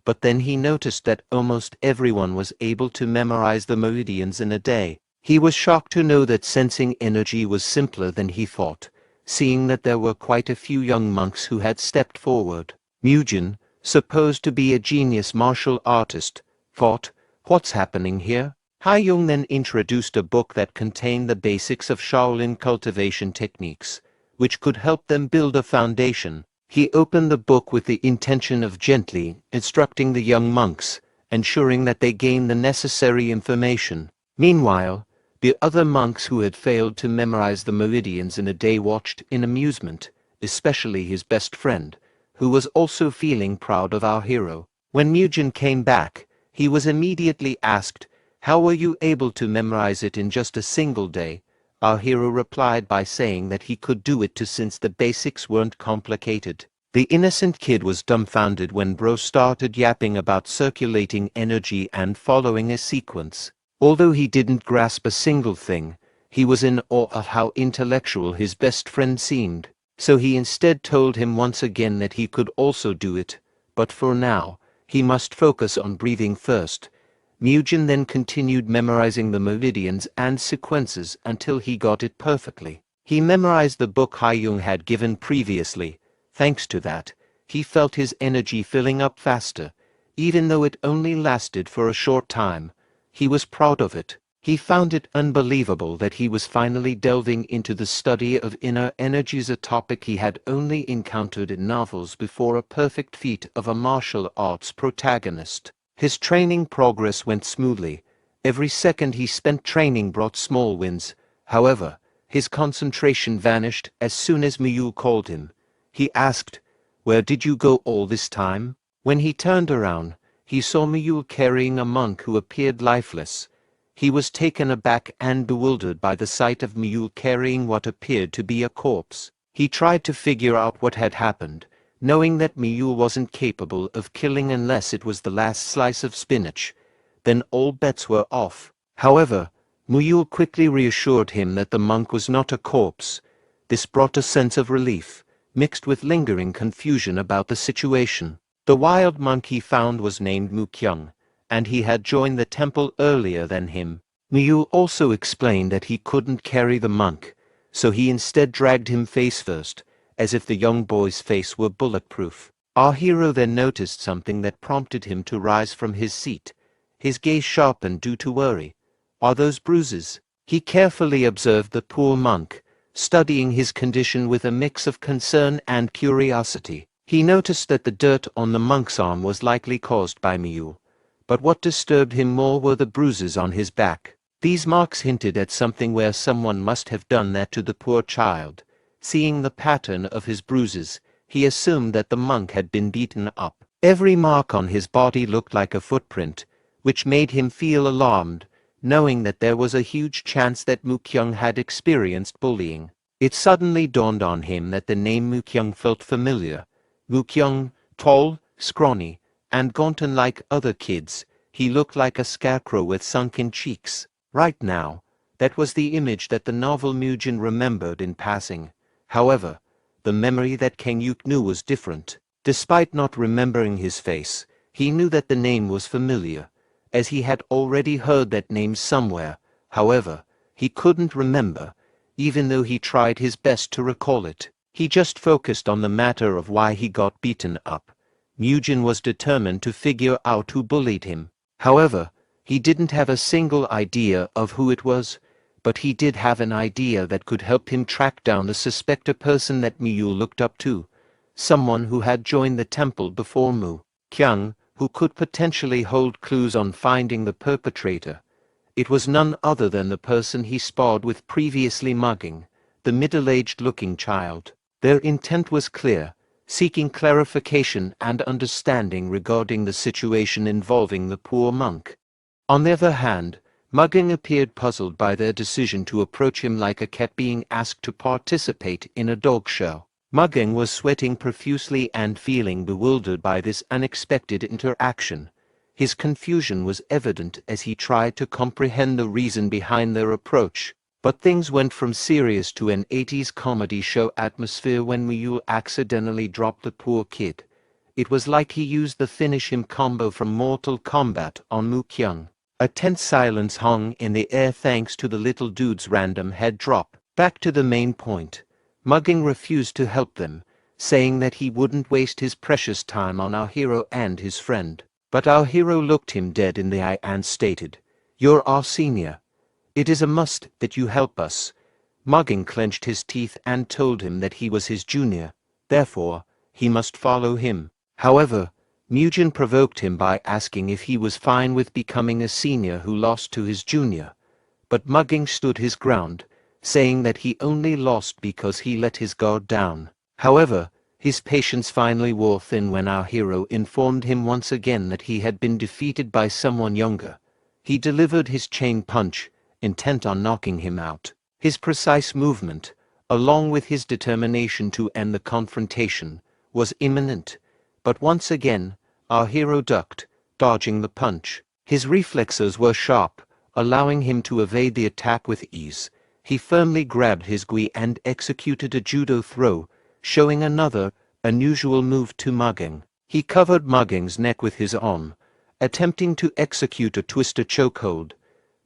But then he noticed that almost everyone was able to memorize the meridians in a day. He was shocked to know that sensing energy was simpler than he thought, seeing that there were quite a few young monks who had stepped forward. Mugen, supposed to be a genius martial artist, thought, "What's happening here?" Hayoung then introduced a book that contained the basics of Shaolin cultivation techniques, which could help them build a foundation. He opened the book with the intention of gently instructing the young monks, ensuring that they gained the necessary information. Meanwhile, the other monks who had failed to memorize the meridians in a day watched in amusement, especially his best friend, who was also feeling proud of our hero. When Mugen came back, he was immediately asked, "How were you able to memorize it in just a single day?" Our hero replied by saying that he could do it too since the basics weren't complicated. The innocent kid was dumbfounded when Bro started yapping about circulating energy and following a sequence. Although he didn't grasp a single thing, he was in awe of how intellectual his best friend seemed. So he instead told him once again that he could also do it, but for now, he must focus on breathing first. Mugen then continued memorizing the meridians and sequences until he got it perfectly. He memorized the book Hayoung had given previously. Thanks to that, he felt his energy filling up faster, even though it only lasted for a short time. He was proud of it. He found it unbelievable that he was finally delving into the study of inner energies, a topic he had only encountered in novels before, a perfect feat of a martial arts protagonist. His training progress went smoothly. Every second he spent training brought small wins. However, his concentration vanished as soon as Miyu called him. He asked, "Where did you go all this time?" When he turned around, he saw Miyu carrying a monk who appeared lifeless. He was taken aback and bewildered by the sight of Miyu carrying what appeared to be a corpse. He tried to figure out what had happened, knowing that Miyu wasn't capable of killing unless it was the last slice of spinach. Then all bets were off. However, Miyu quickly reassured him that the monk was not a corpse. This brought a sense of relief, mixed with lingering confusion about the situation. The wild monk he found was named Mukyung, and he had joined the temple earlier than him. Miyu also explained that he couldn't carry the monk, so he instead dragged him face first, as if the young boy's face were bulletproof. Our hero then noticed something that prompted him to rise from his seat. His gaze sharpened due to worry. "Are those bruises?" He carefully observed the poor monk, studying his condition with a mix of concern and curiosity. He noticed that the dirt on the monk's arm was likely caused by Miyu, but what disturbed him more were the bruises on his back. These marks hinted at something where someone must have done that to the poor child. Seeing the pattern of his bruises, he assumed that the monk had been beaten up. Every mark on his body looked like a footprint, which made him feel alarmed. knowing that there was a huge chance that Mukyung had experienced bullying. It suddenly dawned on him that the name Mukyung felt familiar. Mukyung, tall, scrawny, and gaunt unlike other kids, he looked like a scarecrow with sunken cheeks. Right now, that was the image that the novel Mujin remembered in passing. However, the memory that Kang Yuk knew was different. Despite not remembering his face, he knew that the name was familiar, as he had already heard that name somewhere. However, he couldn't remember, even though he tried his best to recall it. He just focused on the matter of why he got beaten up. Mujin was determined to figure out who bullied him. However, he didn't have a single idea of who it was, but he did have an idea that could help him track down the suspected person that Miyu looked up to, someone who had joined the temple before Mu Kyung, who could potentially hold clues on finding the perpetrator. It was none other than the person he sparred with previously, mugging, the middle-aged looking child. Their intent was clear, seeking clarification and understanding regarding the situation involving the poor monk. On the other hand, Mugging appeared puzzled by their decision to approach him like a cat being asked to participate in a dog show. Mugging was sweating profusely and feeling bewildered by this unexpected interaction. His confusion was evident as he tried to comprehend the reason behind their approach. But things went from serious to an 80s comedy show atmosphere when Muyul accidentally dropped the poor kid. It was like he used the finish him combo from Mortal Kombat on Mu Kyung. A tense silence hung in the air thanks to the little dude's random head drop. Back to the main point. Mugging refused to help them, saying that he wouldn't waste his precious time on our hero and his friend. But our hero looked him dead in the eye and stated, "You're our senior. It is a must that you help us." Mugging clenched his teeth and told him that he was his junior, therefore, he must follow him. However, Mujin provoked him by asking if he was fine with becoming a senior who lost to his junior. But Mugging stood his ground, saying that he only lost because he let his guard down. However, his patience finally wore thin when our hero informed him once again that he had been defeated by someone younger. He delivered his chain punch, intent on knocking him out. His precise movement, along with his determination to end the confrontation, was imminent. But once again, our hero ducked, dodging the punch. His reflexes were sharp, allowing him to evade the attack with ease. He firmly grabbed his gi and executed a judo throw, showing another, unusual move to Mugging. He covered Mugging's neck with his arm, attempting to execute a twister chokehold.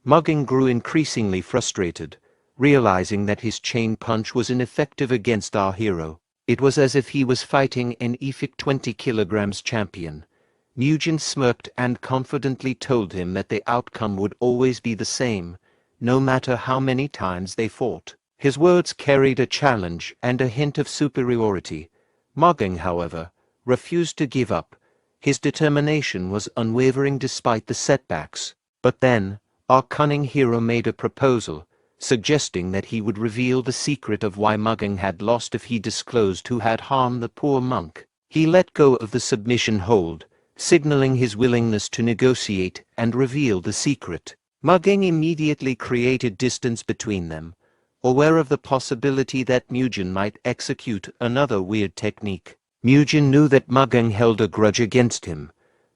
Mugging grew increasingly frustrated, realizing that his chain punch was ineffective against our hero. It was as if he was fighting an epic 20 kilograms champion. Mujin smirked and confidently told him that the outcome would always be the same, no matter how many times they fought. His words carried a challenge and a hint of superiority. Mugging, however, refused to give up. His determination was unwavering despite the setbacks. But then, our cunning hero made a proposal, suggesting that he would reveal the secret of why Mugging had lost if he disclosed who had harmed the poor monk. He let go of the submission hold, signaling his willingness to negotiate and reveal the secret. Mugging immediately created distance between them, aware of the possibility that Mujin might execute another weird technique. Mujin knew that Mugging held a grudge against him,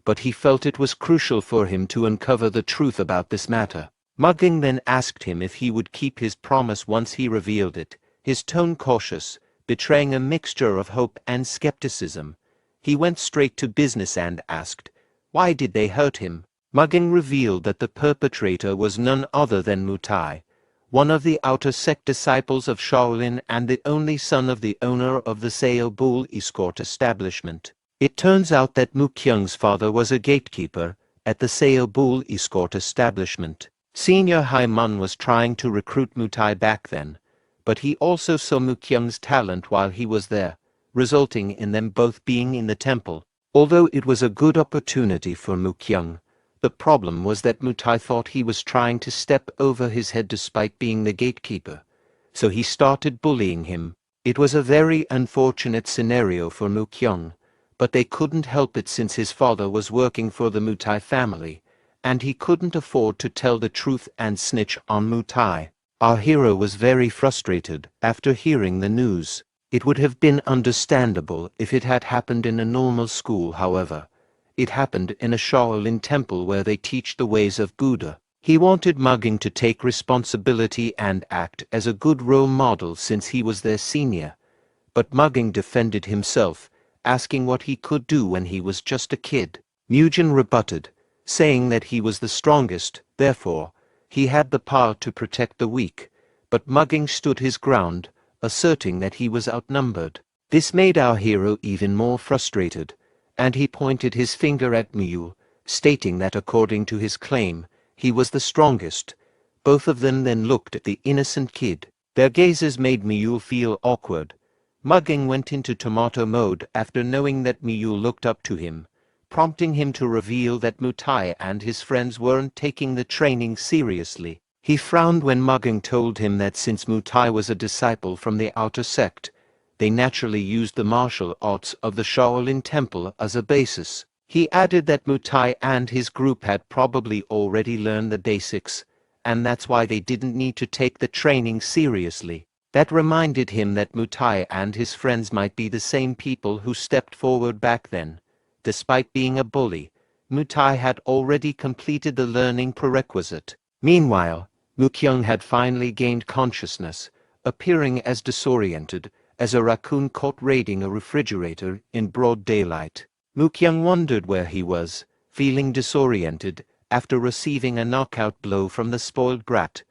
but he felt it was crucial for him to uncover the truth about this matter. Mugging then asked him if he would keep his promise once he revealed it, his tone cautious, betraying a mixture of hope and skepticism. He went straight to business and asked, why did they hurt him? Mugging revealed that the perpetrator was none other than Mutai, one of the outer sect disciples of Shaolin and the only son of the owner of the Seo Bull escort establishment. It turns out that Mu Kyung's father was a gatekeeper at the Seo Bull escort establishment. Senior Haimun was trying to recruit Mutai back then, but he also saw Mu Kyung's talent while he was there, resulting in them both being in the temple. Although it was a good opportunity for Mu Kyung, the problem was that Mutai thought he was trying to step over his head despite being the gatekeeper, so he started bullying him. It was a very unfortunate scenario for Mu Kyung, but they couldn't help it since his father was working for the Mutai family, and he couldn't afford to tell the truth and snitch on Mutai. Our hero was very frustrated after hearing the news. It would have been understandable if it had happened in a normal school, however. It happened in a Shaolin temple where they teach the ways of Buddha. He wanted Mugging to take responsibility and act as a good role model since he was their senior. But Mugging defended himself, asking what he could do when he was just a kid. Mugen rebutted, saying that he was the strongest, therefore, he had the power to protect the weak. But Mugging stood his ground, asserting that he was outnumbered. This made our hero even more frustrated, and he pointed his finger at Mule, stating that according to his claim, he was the strongest. Both of them then looked at the innocent kid. Their gazes made Mule feel awkward. Mugging went into tomato mode after knowing that Mule looked up to him, prompting him to reveal that Mutai and his friends weren't taking the training seriously. He frowned when Mugging told him that since Mutai was a disciple from the outer sect, they naturally used the martial arts of the Shaolin Temple as a basis. He added that Mutai and his group had probably already learned the basics, and that's why they didn't need to take the training seriously. That reminded him that Mutai and his friends might be the same people who stepped forward back then. Despite being a bully, Mutai had already completed the learning prerequisite. Meanwhile, Mukyung had finally gained consciousness, appearing as disoriented as a raccoon caught raiding a refrigerator in broad daylight. Mukyung wondered where he was, feeling disoriented after receiving a knockout blow from the spoiled brat.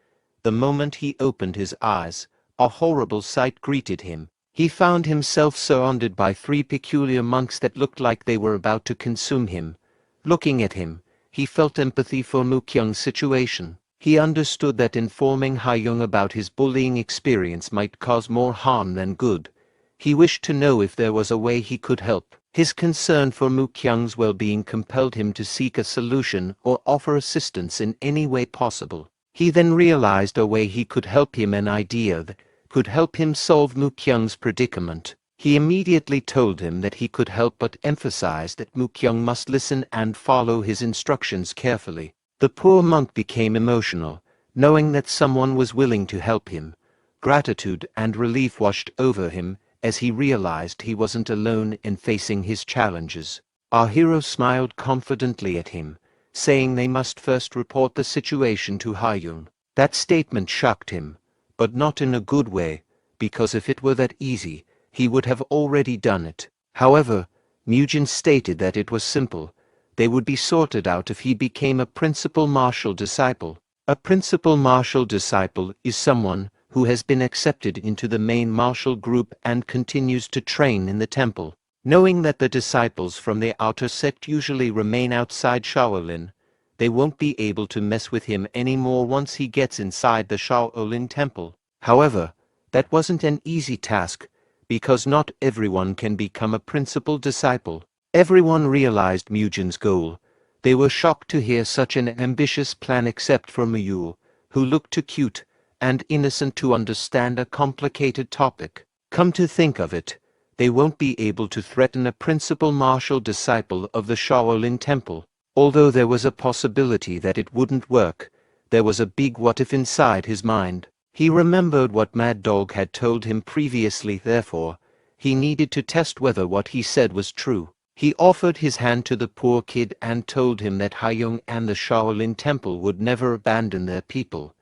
The moment he opened his eyes, a horrible sight greeted him. He found himself surrounded by 3 peculiar monks that looked like they were about to consume him. Looking at him, he felt empathy for Mukyung's situation. He understood that informing Hayoung about his bullying experience might cause more harm than good. He wished to know if there was a way he could help. His concern for Mukyung's well-being compelled him to seek a solution or offer assistance in any way possible. He then realized a way he could help him, an idea that could help him solve Mukyung's predicament. He immediately told him that he could help, but emphasized that Mukyung must listen and follow his instructions carefully. The poor monk became emotional, knowing that someone was willing to help him. Gratitude and relief washed over him as he realized he wasn't alone in facing his challenges. Our hero smiled confidently at him, saying they must first report the situation to Hayoung. That statement shocked him, but not in a good way, because if it were that easy, he would have already done it. However, Mugen stated that it was simple. They would be sorted out if he became a principal martial disciple. A principal martial disciple is someone who has been accepted into the main martial group and continues to train in the temple. Knowing that the disciples from the outer sect usually remain outside Shaolin, they won't be able to mess with him anymore once he gets inside the Shaolin temple. However, that wasn't an easy task, because not everyone can become a principal disciple. Everyone realized Mugen's goal. They were shocked to hear such an ambitious plan except for Mule, who looked too cute and innocent to understand a complicated topic. Come to think of it, they won't be able to threaten a principal martial disciple of the Shaolin temple. Although there was a possibility that it wouldn't work, there was a big what if inside his mind. He remembered what Mad Dog had told him previously, therefore, he needed to test whether what he said was true. He offered his hand to the poor kid and told him that Hayoung and the Shaolin temple would never abandon their people.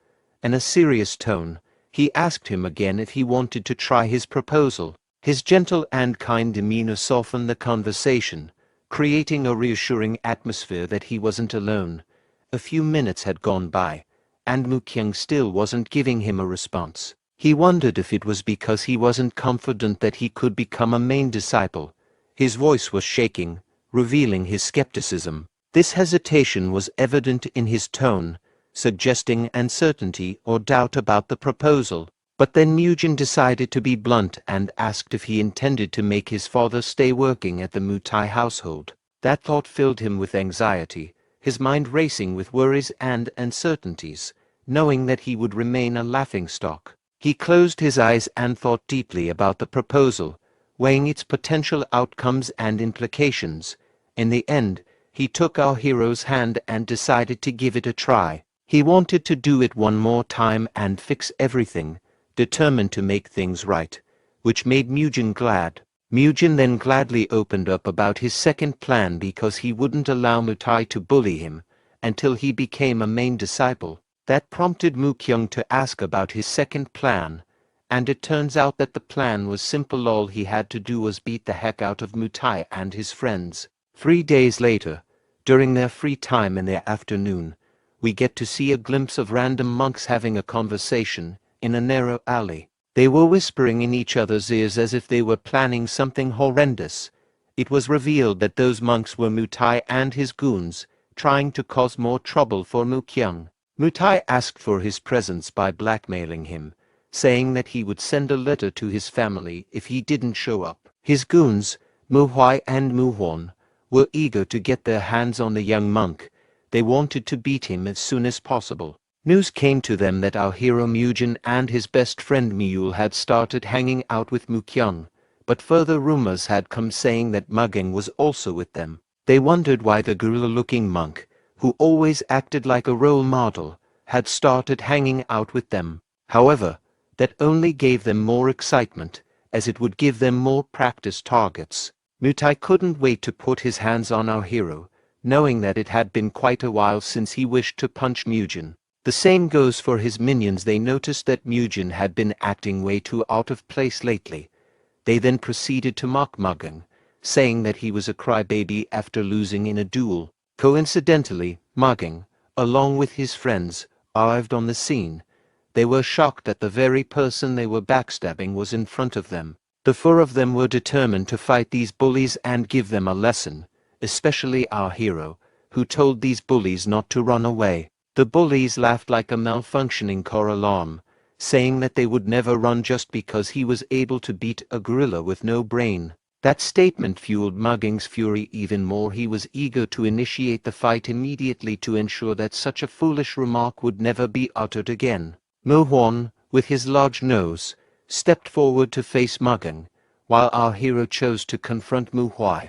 In a serious tone, he asked him again if he wanted to try his proposal. His gentle and kind demeanor softened the conversation, creating a reassuring atmosphere that he wasn't alone. A few minutes had gone by, and Mukyung still wasn't giving him a response. He wondered if it was because he wasn't confident that he could become a main disciple. His voice was shaking, revealing his skepticism. This hesitation was evident in his tone, suggesting uncertainty or doubt about the proposal. But then Mugen decided to be blunt and asked if he intended to make his father stay working at the Mutai household. That thought filled him with anxiety, his mind racing with worries and uncertainties, knowing that he would remain a laughingstock. He closed his eyes and thought deeply about the proposal, weighing its potential outcomes and implications. In the end, he took our hero's hand and decided to give it a try. He wanted to do it one more time and fix everything, determined to make things right, which made Mugen glad. Mugen then gladly opened up about his second plan because he wouldn't allow Mutai to bully him until he became a main disciple. That prompted Mukyung to ask about his second plan, and it turns out that the plan was simple. All he had to do was beat the heck out of Mutai and his friends. 3 days later, during their free time in the afternoon, we get to see a glimpse of random monks having a conversation in a narrow alley. They were whispering in each other's ears as if they were planning something horrendous. It was revealed that those monks were Mutai and his goons, trying to cause more trouble for Mukyung. Mutai asked for his presence by blackmailing him, saying that he would send a letter to his family if he didn't show up. His goons, Muhwai and Muhwon, were eager to get their hands on the young monk. They wanted to beat him as soon as possible. News came to them that our hero Mugen and his best friend Mule had started hanging out with Mukyung, but further rumors had come saying that Mugging was also with them. They wondered why the gorilla-looking monk, who always acted like a role model, had started hanging out with them. However, that only gave them more excitement, as it would give them more practice targets. Mutai couldn't wait to put his hands on our hero, knowing that it had been quite a while since he wished to punch Mugen. The same goes for his minions. They noticed that Mugen had been acting way too out of place lately. They then proceeded to mock Mugging, saying that he was a crybaby after losing in a duel. Coincidentally, Mugging, along with his friends, arrived on the scene. They were shocked that the very person they were backstabbing was in front of them. The 4 of them were determined to fight these bullies and give them a lesson, especially our hero, who told these bullies not to run away. The bullies laughed like a malfunctioning car alarm, saying that they would never run just because he was able to beat a gorilla with no brain. That statement fueled Mugging's fury even more. He was eager to initiate the fight immediately to ensure that such a foolish remark would never be uttered again. Mohwon, with his large nose, stepped forward to face Mugging, while our hero chose to confront Muhwai.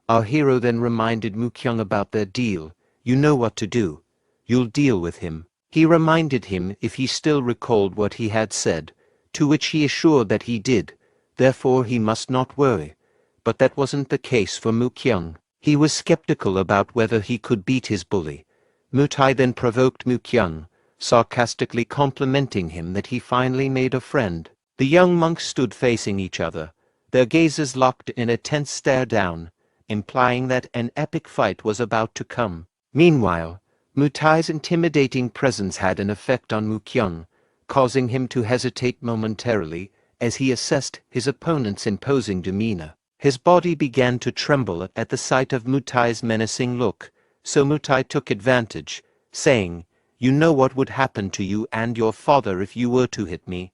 Our hero then reminded Mukyung about their deal. You know what to do. You'll deal with him. He reminded him if he still recalled what he had said, to which he assured that he did, therefore he must not worry. But that wasn't the case for Mukyung. He was skeptical about whether he could beat his bully. Mutai then provoked Mukyung, sarcastically complimenting him that he finally made a friend. The young monks stood facing each other, their gazes locked in a tense stare down, implying that an epic fight was about to come. Meanwhile, Mutai's intimidating presence had an effect on Mukyung, causing him to hesitate momentarily as he assessed his opponent's imposing demeanor. His body began to tremble at the sight of Mutai's menacing look, so Mutai took advantage, saying, "You know what would happen to you and your father if you were to hit me,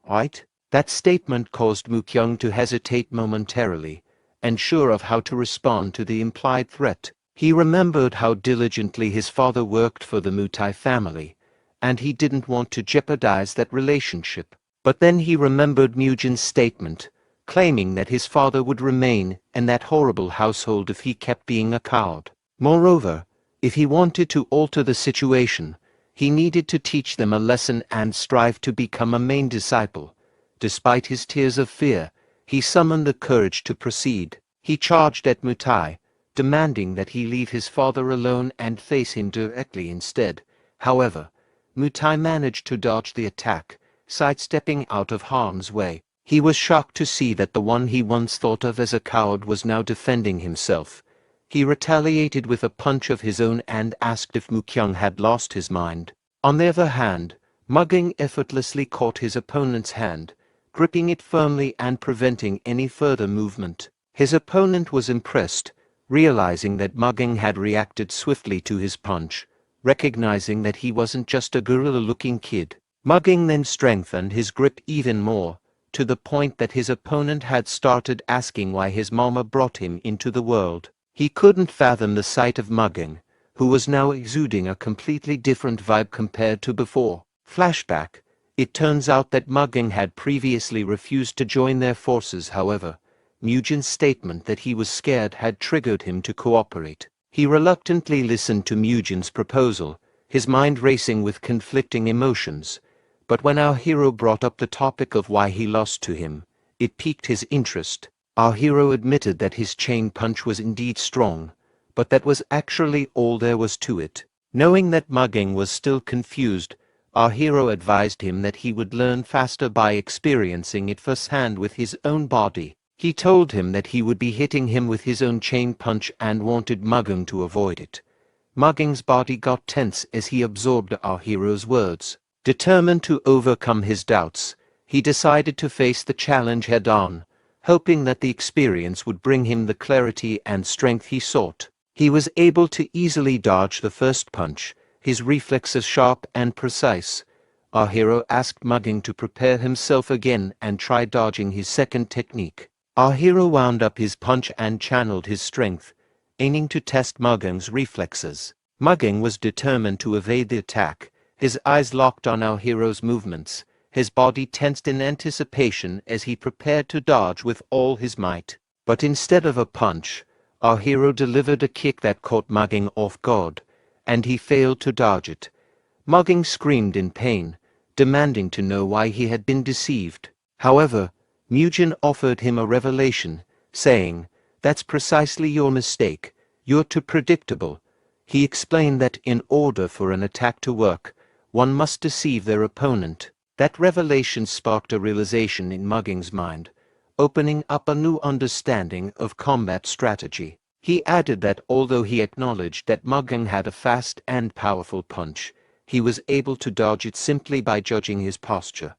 right?" That statement caused Mukyung to hesitate momentarily, unsure of how to respond to the implied threat. He remembered how diligently his father worked for the Mutai family, and he didn't want to jeopardize that relationship. But then he remembered Mugen's statement, claiming that his father would remain in that horrible household if he kept being a coward. Moreover, if he wanted to alter the situation, he needed to teach them a lesson and strive to become a main disciple. Despite his tears of fear, he summoned the courage to proceed. He charged at Mutai, demanding that he leave his father alone and face him directly instead. However, Mutai managed to dodge the attack, sidestepping out of harm's way. He was shocked to see that the one he once thought of as a coward was now defending himself. He retaliated with a punch of his own and asked if Mukyung had lost his mind. On the other hand, Mugging effortlessly caught his opponent's hand, gripping it firmly and preventing any further movement. His opponent was impressed, realizing that Mugging had reacted swiftly to his punch, recognizing that he wasn't just a gorilla-looking kid. Mugging then strengthened his grip even more, to the point that his opponent had started asking why his mama brought him into the world. He couldn't fathom the sight of Mugging, who was now exuding a completely different vibe compared to before. Flashback. It turns out that Mugging had previously refused to join their forces. However, Mugen's statement that he was scared had triggered him to cooperate. He reluctantly listened to Mugen's proposal, his mind racing with conflicting emotions. But when our hero brought up the topic of why he lost to him, it piqued his interest. Our hero admitted that his chain punch was indeed strong, but that was actually all there was to it. Knowing that Mugging was still confused, our hero advised him that he would learn faster by experiencing it firsthand with his own body. He told him that he would be hitting him with his own chain punch and wanted Mugging to avoid it. Mugging's body got tense as he absorbed our hero's words. Determined to overcome his doubts, he decided to face the challenge head-on, hoping that the experience would bring him the clarity and strength he sought. He was able to easily dodge the first punch, his reflexes sharp and precise. Our hero asked Mugging to prepare himself again and try dodging his second technique. Our hero wound up his punch and channeled his strength, aiming to test Mugging's reflexes. Mugging was determined to evade the attack, his eyes locked on our hero's movements, his body tensed in anticipation as he prepared to dodge with all his might. But instead of a punch, our hero delivered a kick that caught Mugging off guard, and he failed to dodge it. Mugging screamed in pain, demanding to know why he had been deceived. However, Mugen offered him a revelation, saying, "That's precisely your mistake. You're too predictable." He explained that in order for an attack to work, one must deceive their opponent. That revelation sparked a realization in Mugging's mind, opening up a new understanding of combat strategy. He added that although he acknowledged that Mugging had a fast and powerful punch, he was able to dodge it simply by judging his posture.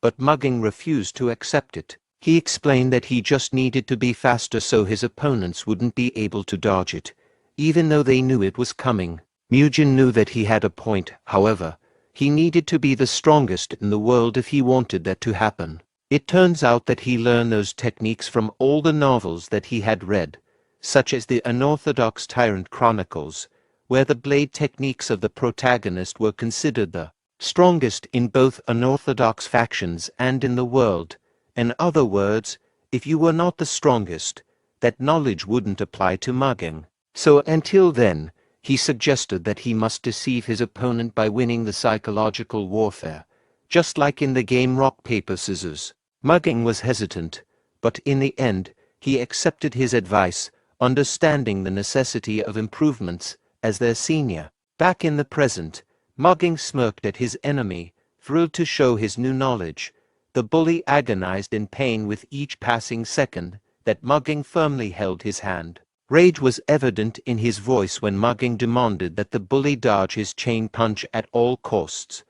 But Mugging refused to accept it. He explained that he just needed to be faster so his opponents wouldn't be able to dodge it, even though they knew it was coming. Mugen knew that he had a point, however. He needed to be the strongest in the world if he wanted that to happen. It turns out that he learned those techniques from all the novels that he had read, such as the unorthodox Tyrant Chronicles, where the blade techniques of the protagonist were considered the strongest in both unorthodox factions and in the world. In other words, if you were not the strongest, that knowledge wouldn't apply to Mugging. So until then, he suggested that he must deceive his opponent by winning the psychological warfare, just like in the game Rock, Paper, Scissors. Mugging was hesitant, but in the end, he accepted his advice, understanding the necessity of improvements as their senior. Back in the present, Mugging smirked at his enemy, thrilled to show his new knowledge. The bully agonized in pain with each passing second that Mugging firmly held his hand. Rage was evident in his voice when Mugging demanded that the bully dodge his chain punch at all costs.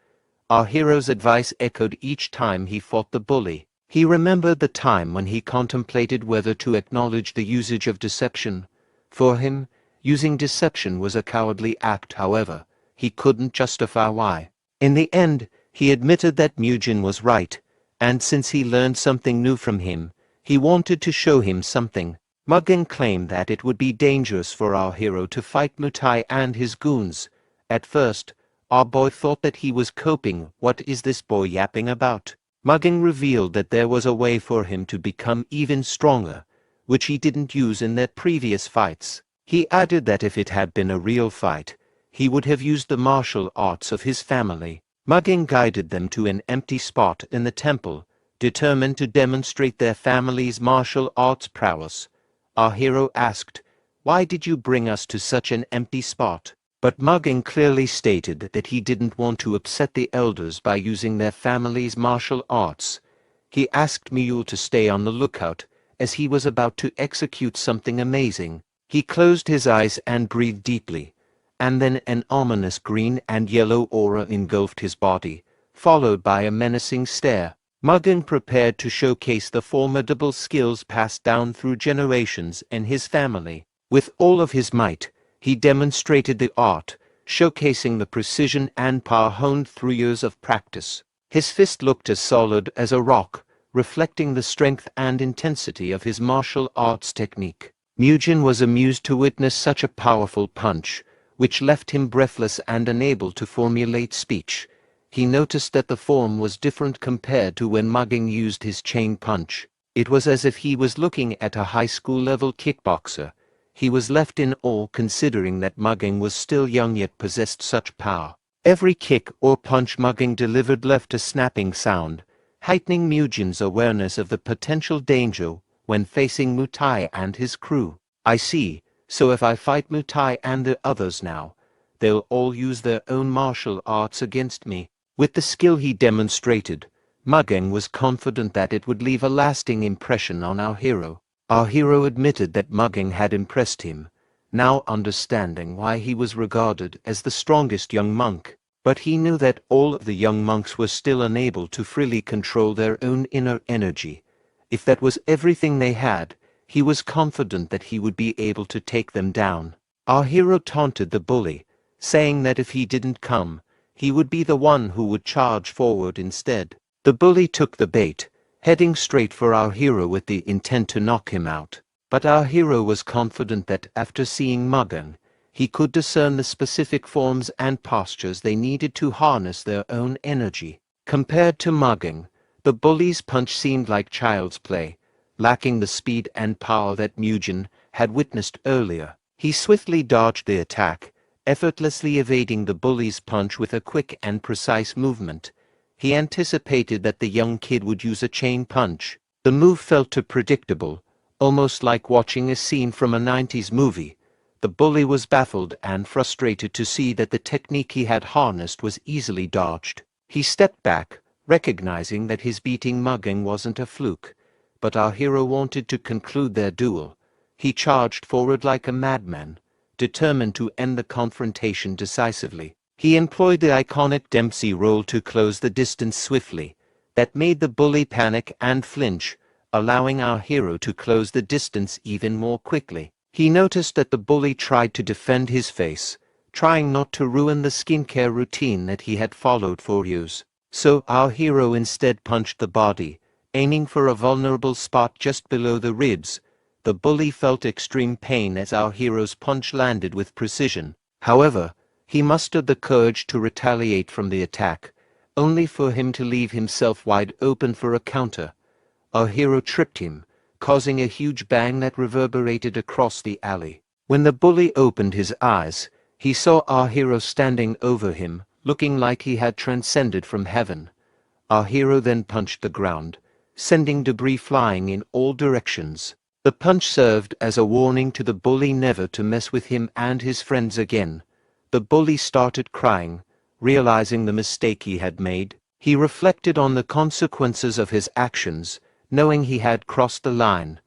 Our hero's advice echoed each time he fought the bully. He remembered the time when he contemplated whether to acknowledge the usage of deception. For him, using deception was a cowardly act. However, he couldn't justify why. In the end, he admitted that Mugen was right, and since he learned something new from him, he wanted to show him something. Mugging claimed that it would be dangerous for our hero to fight Mutai and his goons. At first, our boy thought that he was coping. What is this boy yapping about? Mugging revealed that there was a way for him to become even stronger, which he didn't use in their previous fights. He added that if it had been a real fight, he would have used the martial arts of his family. Mugging guided them to an empty spot in the temple, determined to demonstrate their family's martial arts prowess. Our hero asked, "Why did you bring us to such an empty spot?" But Mugging clearly stated that he didn't want to upset the elders by using their family's martial arts. He asked Mule to stay on the lookout, as he was about to execute something amazing. He closed his eyes and breathed deeply, and then an ominous green and yellow aura engulfed his body, followed by a menacing stare. Mugging prepared to showcase the formidable skills passed down through generations in his family. With all of his might, he demonstrated the art, showcasing the precision and power honed through years of practice. His fist looked as solid as a rock, reflecting the strength and intensity of his martial arts technique. Mugen was amused to witness such a powerful punch, which left him breathless and unable to formulate speech. He noticed that the form was different compared to when Mugging used his chain punch. It was as if he was looking at a high school level kickboxer. He was left in awe considering that Mugging was still young yet possessed such power. Every kick or punch Mugging delivered left a snapping sound, heightening Mugen's awareness of the potential danger when facing Mutai and his crew. I see, so if I fight Mutai and the others now, they'll all use their own martial arts against me. With the skill he demonstrated, Mugging was confident that it would leave a lasting impression on our hero. Our hero admitted that Mugging had impressed him, now understanding why he was regarded as the strongest young monk. But he knew that all of the young monks were still unable to freely control their own inner energy. If that was everything they had, he was confident that he would be able to take them down. Our hero taunted the bully, saying that if he didn't come, he would be the one who would charge forward instead. The bully took the bait, heading straight for our hero with the intent to knock him out. But our hero was confident that after seeing Mugging, he could discern the specific forms and postures they needed to harness their own energy. Compared to Mugging, the bully's punch seemed like child's play, lacking the speed and power that Mugen had witnessed earlier. He swiftly dodged the attack, effortlessly evading the bully's punch with a quick and precise movement. He anticipated that the young kid would use a chain punch. The move felt too predictable, almost like watching a scene from a 90s movie. The bully was baffled and frustrated to see that the technique he had harnessed was easily dodged. He stepped back, recognizing that his beating Mugging wasn't a fluke. But our hero wanted to conclude their duel. He charged forward like a madman, determined to end the confrontation decisively. He employed the iconic Dempsey roll to close the distance swiftly. That made the bully panic and flinch, allowing our hero to close the distance even more quickly. He noticed that the bully tried to defend his face, trying not to ruin the skincare routine that he had followed for years. So our hero instead punched the body, aiming for a vulnerable spot just below the ribs. The bully felt extreme pain as our hero's punch landed with precision. However, he mustered the courage to retaliate from the attack, only for him to leave himself wide open for a counter. Our hero tripped him, causing a huge bang that reverberated across the alley. When the bully opened his eyes, he saw our hero standing over him, looking like he had transcended from heaven. Our hero then punched the ground, sending debris flying in all directions. The punch served as a warning to the bully never to mess with him and his friends again. The bully started crying, realizing the mistake he had made. He reflected on the consequences of his actions, knowing he had crossed the line.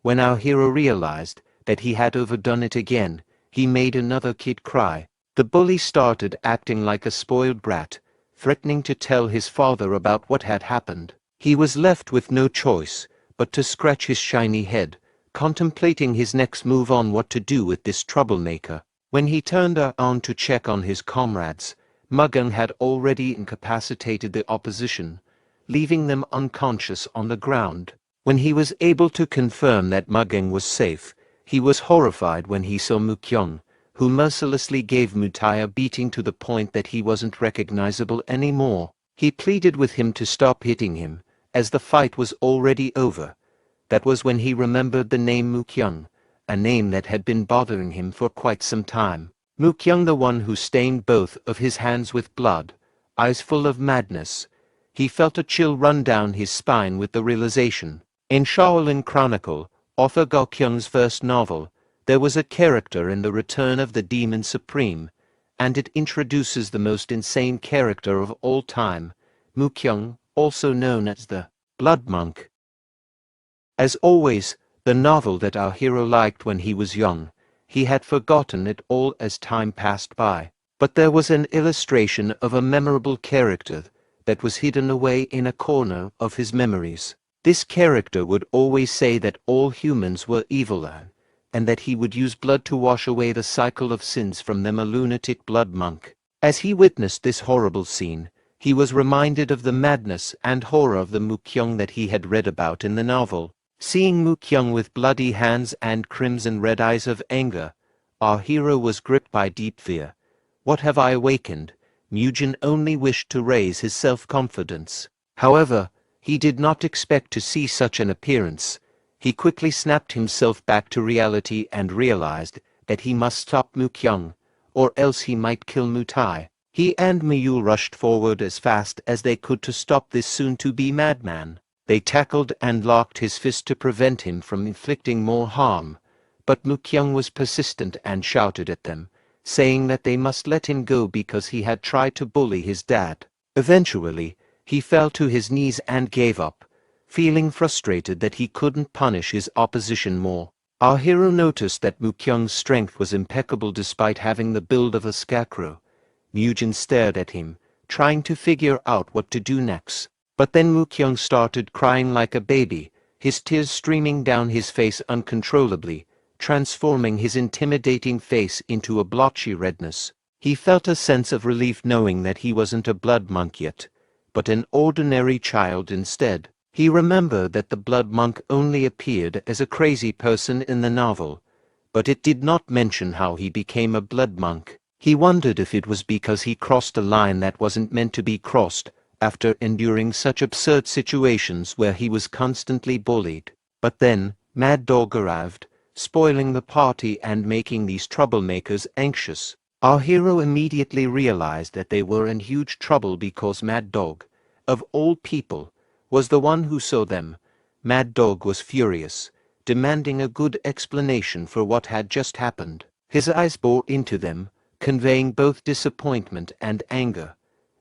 When our hero realized that he had overdone it again, he made another kid cry. The bully started acting like a spoiled brat, threatening to tell his father about what had happened. He was left with no choice but to scratch his shiny head, contemplating his next move on what to do with this troublemaker. When he turned around to check on his comrades, Mugging had already incapacitated the opposition, leaving them unconscious on the ground. When he was able to confirm that Mugging was safe, he was horrified when he saw Mukyung, who mercilessly gave Mutai a beating to the point that he wasn't recognizable anymore. He pleaded with him to stop hitting him, as the fight was already over. That was when he remembered the name Mukyung, a name that had been bothering him for quite some time. Mukyung, the one who stained both of his hands with blood, eyes full of madness. He felt a chill run down his spine with the realization. In Shaolin Chronicle, author Go Kyung's first novel, there was a character in The Return of the Demon Supreme, and it introduces the most insane character of all time, Mukyung, also known as the Blood Monk. As always, the novel that our hero liked when he was young, he had forgotten it all as time passed by. But there was an illustration of a memorable character that was hidden away in a corner of his memories. This character would always say that all humans were evil, and that he would use blood to wash away the cycle of sins from them, a lunatic blood monk. As he witnessed this horrible scene, he was reminded of the madness and horror of the Mukyung that he had read about in the novel. Seeing Mukyung with bloody hands and crimson red eyes of anger, our hero was gripped by deep fear. What have I awakened? Mugen only wished to raise his self-confidence. However, he did not expect to see such an appearance. He quickly snapped himself back to reality and realized that he must stop Mukyung, or else he might kill Mutai. He and Miyu rushed forward as fast as they could to stop this soon-to-be madman. They tackled and locked his fist to prevent him from inflicting more harm, but Mukyung was persistent and shouted at them, saying that they must let him go because he had tried to bully his dad. Eventually, he fell to his knees and gave up, feeling frustrated that he couldn't punish his opposition more. Our hero noticed that Mukyung's strength was impeccable despite having the build of a scarecrow. Mujin stared at him, trying to figure out what to do next. But then Mukyung started crying like a baby, his tears streaming down his face uncontrollably, transforming his intimidating face into a blotchy redness. He felt a sense of relief knowing that he wasn't a blood monk yet, but an ordinary child instead. He remembered that the blood monk only appeared as a crazy person in the novel, but it did not mention how he became a blood monk. He wondered if it was because he crossed a line that wasn't meant to be crossed, after enduring such absurd situations where he was constantly bullied. But then, Mad Dog arrived, spoiling the party and making these troublemakers anxious. Our hero immediately realized that they were in huge trouble because Mad Dog, of all people, was the one who saw them. Mad Dog was furious, demanding a good explanation for what had just happened. His eyes bored into them, conveying both disappointment and anger.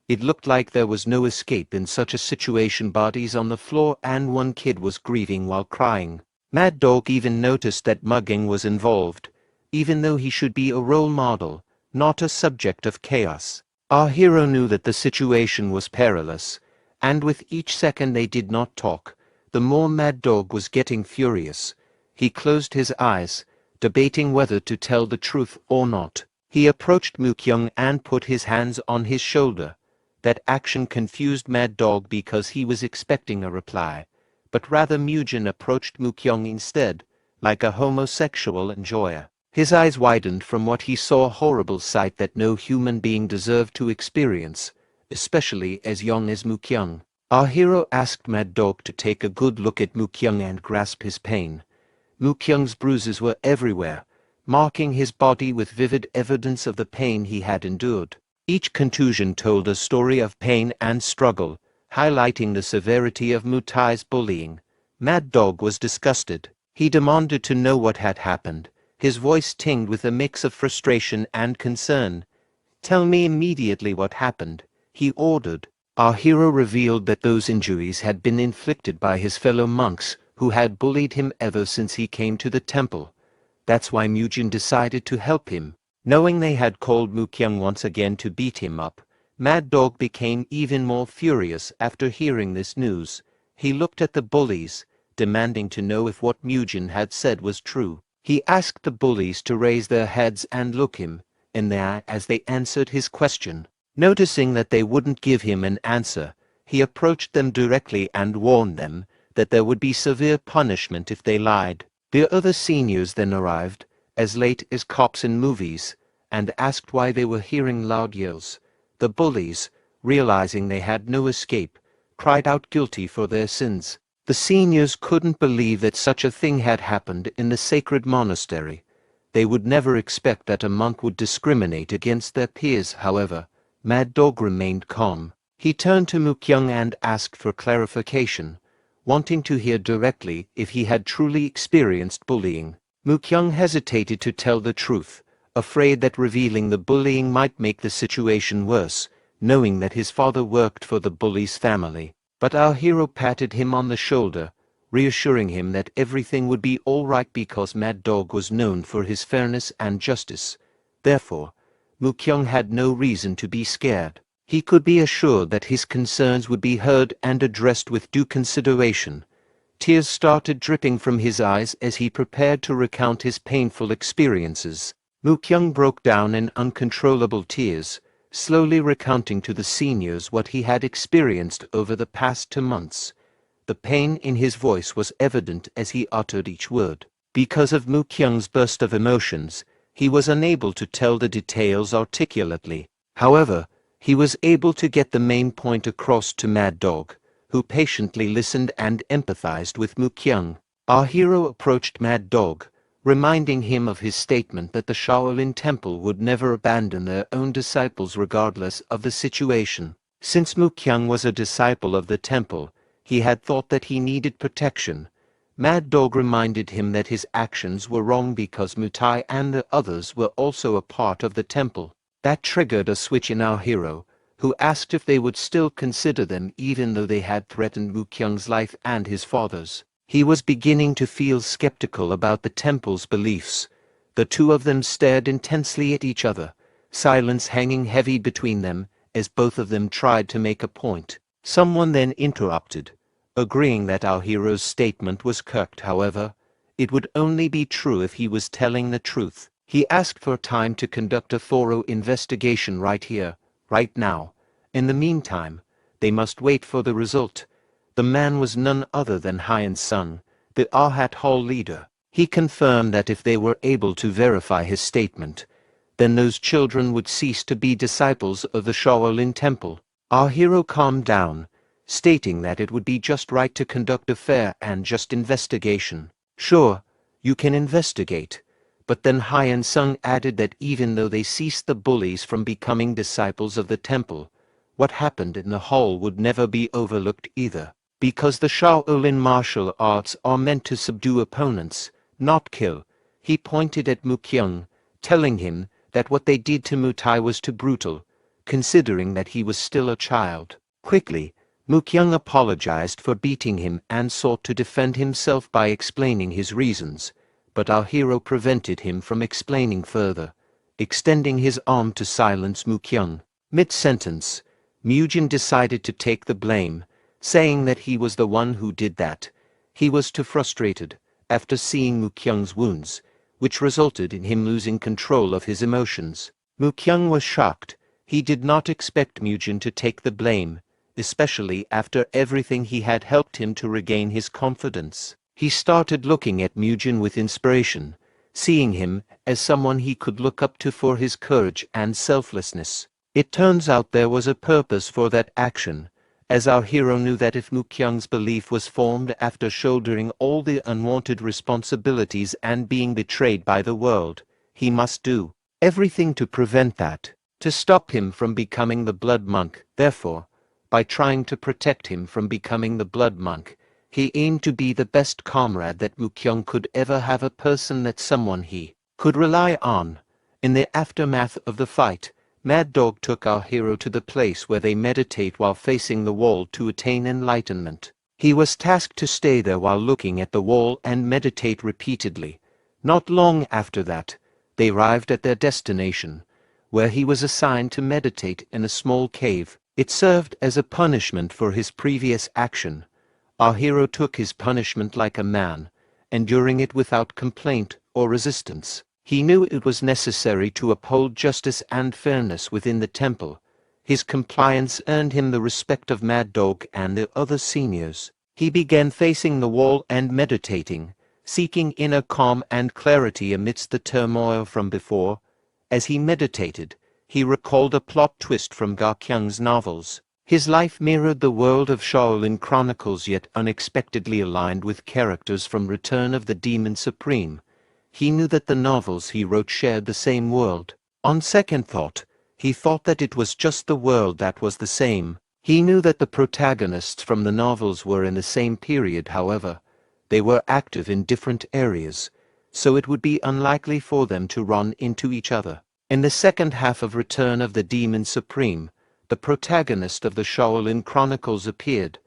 It looked like there was no escape in such a situation. Bodies on the floor and one kid was grieving while crying. Mad Dog even noticed that mugging was involved, even though he should be a role model, not a subject of chaos. Our hero knew that the situation was perilous, and with each second they did not talk, the more Mad Dog was getting furious. He closed his eyes, debating whether to tell the truth or not. He approached Mukyung and put his hands on his shoulder. That action confused Mad Dog because he was expecting a reply, but rather Mujin approached Mukyung instead, like a homosexual enjoyer. His eyes widened from what he saw, a horrible sight that no human being deserved to experience, especially as young as Mukyung. Our hero asked Mad Dog to take a good look at Mukyung and grasp his pain. Mukyung's bruises were everywhere, marking his body with vivid evidence of the pain he had endured. Each contusion told a story of pain and struggle, highlighting the severity of Mutai's bullying. Mad Dog was disgusted. He demanded to know what had happened, his voice tinged with a mix of frustration and concern. "Tell me immediately what happened," he ordered. Our hero revealed that those injuries had been inflicted by his fellow monks, who had bullied him ever since he came to the temple. That's why Mujin decided to help him. Knowing they had called Mukyung once again to beat him up, Mad Dog became even more furious after hearing this news. He looked at the bullies, demanding to know if what Mujin had said was true. He asked the bullies to raise their heads and look him in the eye as they answered his question. Noticing that they wouldn't give him an answer, he approached them directly and warned them that there would be severe punishment if they lied. The other seniors then arrived, as late as cops in movies, and asked why they were hearing loud yells. The bullies, realizing they had no escape, cried out guilty for their sins. The seniors couldn't believe that such a thing had happened in the sacred monastery. They would never expect that a monk would discriminate against their peers. However, Mad Dog remained calm. He turned to Mukyung and asked for clarification, wanting to hear directly if he had truly experienced bullying. Mukyung hesitated to tell the truth, afraid that revealing the bullying might make the situation worse, knowing that his father worked for the bully's family. But our hero patted him on the shoulder, reassuring him that everything would be all right because Mad Dog was known for his fairness and justice. Therefore, Mukyung had no reason to be scared. He could be assured that his concerns would be heard and addressed with due consideration. Tears started dripping from his eyes as he prepared to recount his painful experiences. Mukyung broke down in uncontrollable tears, slowly recounting to the seniors what he had experienced over the past 2 months. The pain in his voice was evident as he uttered each word. Because of Mukyung's burst of emotions, he was unable to tell the details articulately. However, he was able to get the main point across to Mad Dog, who patiently listened and empathized with Mukyung. Our hero approached Mad Dog, reminding him of his statement that the Shaolin Temple would never abandon their own disciples regardless of the situation. Since Mukyang was a disciple of the temple, he had thought that he needed protection. Mad Dog reminded him that his actions were wrong because Mutai and the others were also a part of the temple. That triggered a switch in our hero, who asked if they would still consider them even though they had threatened Mukyang's life and his father's. He was beginning to feel skeptical about the temple's beliefs. The two of them stared intensely at each other, silence hanging heavy between them as both of them tried to make a point. Someone then interrupted, agreeing that our hero's statement was correct. However, it would only be true if he was telling the truth. He asked for time to conduct a thorough investigation right here, right now. In the meantime, they must wait for the result. The man was none other than Hyan's son, the Arhat Hall leader. He confirmed that if they were able to verify his statement, then those children would cease to be disciples of the Shaolin Temple. Our hero calmed down, stating that it would be just right to conduct a fair and just investigation. Sure, you can investigate. But then Hyan Sung added that even though they ceased the bullies from becoming disciples of the temple, what happened in the hall would never be overlooked either. Because the Shaolin martial arts are meant to subdue opponents, not kill, he pointed at Mukyang, telling him that what they did to Mutai was too brutal, considering that he was still a child. Quickly, Mukyang apologized for beating him and sought to defend himself by explaining his reasons, but our hero prevented him from explaining further, extending his arm to silence Mukyang. Mid-sentence, Mujin decided to take the blame, saying that he was the one who did that. He was too frustrated, after seeing Mukyang's wounds, which resulted in him losing control of his emotions. Mukyang was shocked. He did not expect Mujin to take the blame, especially after everything he had helped him to regain his confidence. He started looking at Mujin with inspiration, seeing him as someone he could look up to for his courage and selflessness. It turns out there was a purpose for that action, as our hero knew that if Mukyang's belief was formed after shouldering all the unwanted responsibilities and being betrayed by the world, he must do everything to prevent that, to stop him from becoming the blood monk. Therefore, by trying to protect him from becoming the blood monk, he aimed to be the best comrade that Mukyang could ever have, a person that someone he could rely on. In the aftermath of the fight, Mad Dog took our hero to the place where they meditate while facing the wall to attain enlightenment. He was tasked to stay there while looking at the wall and meditate repeatedly. Not long after that, they arrived at their destination, where he was assigned to meditate in a small cave. It served as a punishment for his previous action. Our hero took his punishment like a man, enduring it without complaint or resistance. He knew it was necessary to uphold justice and fairness within the temple. His compliance earned him the respect of Mad Dog and the other seniors. He began facing the wall and meditating, seeking inner calm and clarity amidst the turmoil from before. As he meditated, he recalled a plot twist from Gakyang's novels. His life mirrored the world of Shaolin Chronicles, yet unexpectedly aligned with characters from Return of the Demon Supreme. He knew that the novels he wrote shared the same world. On second thought, he thought that it was just the world that was the same. He knew that the protagonists from the novels were in the same period. However, they were active in different areas, so it would be unlikely for them to run into each other. In the second half of Return of the Demon Supreme, the protagonist of the Shaolin Chronicles appeared.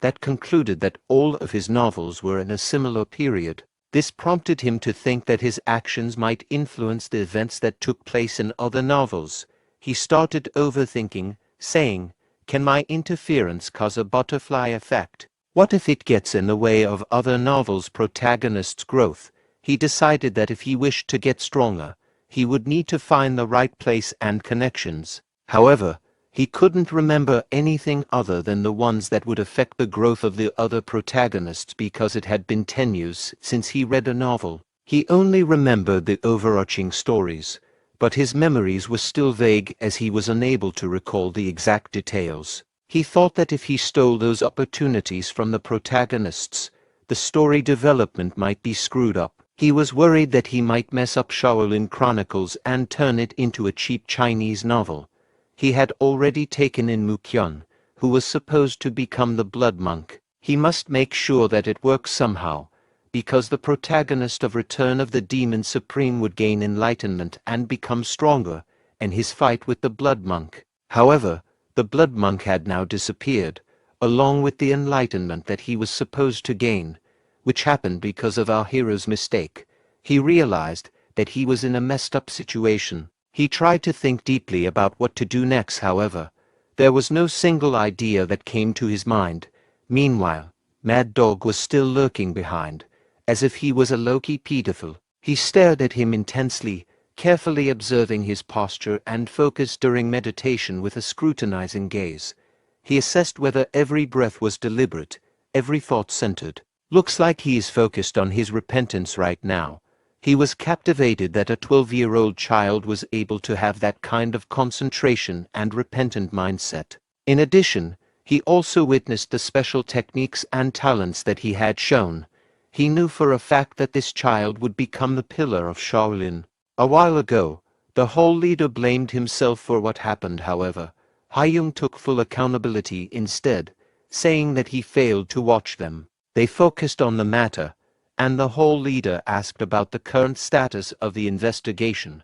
That concluded that all of his novels were in a similar period. This prompted him to think that his actions might influence the events that took place in other novels. He started overthinking, saying, "Can my interference cause a butterfly effect? What if it gets in the way of other novels' protagonists' growth?" He decided that if he wished to get stronger, he would need to find the right place and connections. However, he couldn't remember anything other than the ones that would affect the growth of the other protagonists because it had been 10 years since he read a novel. He only remembered the overarching stories, but his memories were still vague as he was unable to recall the exact details. He thought that if he stole those opportunities from the protagonists, the story development might be screwed up. He was worried that he might mess up Shaolin Chronicles and turn it into a cheap Chinese novel. He had already taken in Mukyun, who was supposed to become the Blood Monk. He must make sure that it works somehow, because the protagonist of Return of the Demon Supreme would gain enlightenment and become stronger, and his fight with the Blood Monk. However, the Blood Monk had now disappeared, along with the enlightenment that he was supposed to gain, which happened because of our hero's mistake. He realized that he was in a messed up situation. He tried to think deeply about what to do next. However, there was no single idea that came to his mind. Meanwhile, Mad Dog was still lurking behind, as if he was a low-key pedophile. He stared at him intensely, carefully observing his posture and focused during meditation with a scrutinizing gaze. He assessed whether every breath was deliberate, every thought centered. Looks like he is focused on his repentance right now. He was captivated that a 12-year-old child was able to have that kind of concentration and repentant mindset. In addition, he also witnessed the special techniques and talents that he had shown. He knew for a fact that this child would become the pillar of Shaolin. A while ago, the whole leader blamed himself for what happened. However, Haiyung took full accountability instead, saying that he failed to watch them. They focused on the matter, and the whole leader asked about the current status of the investigation.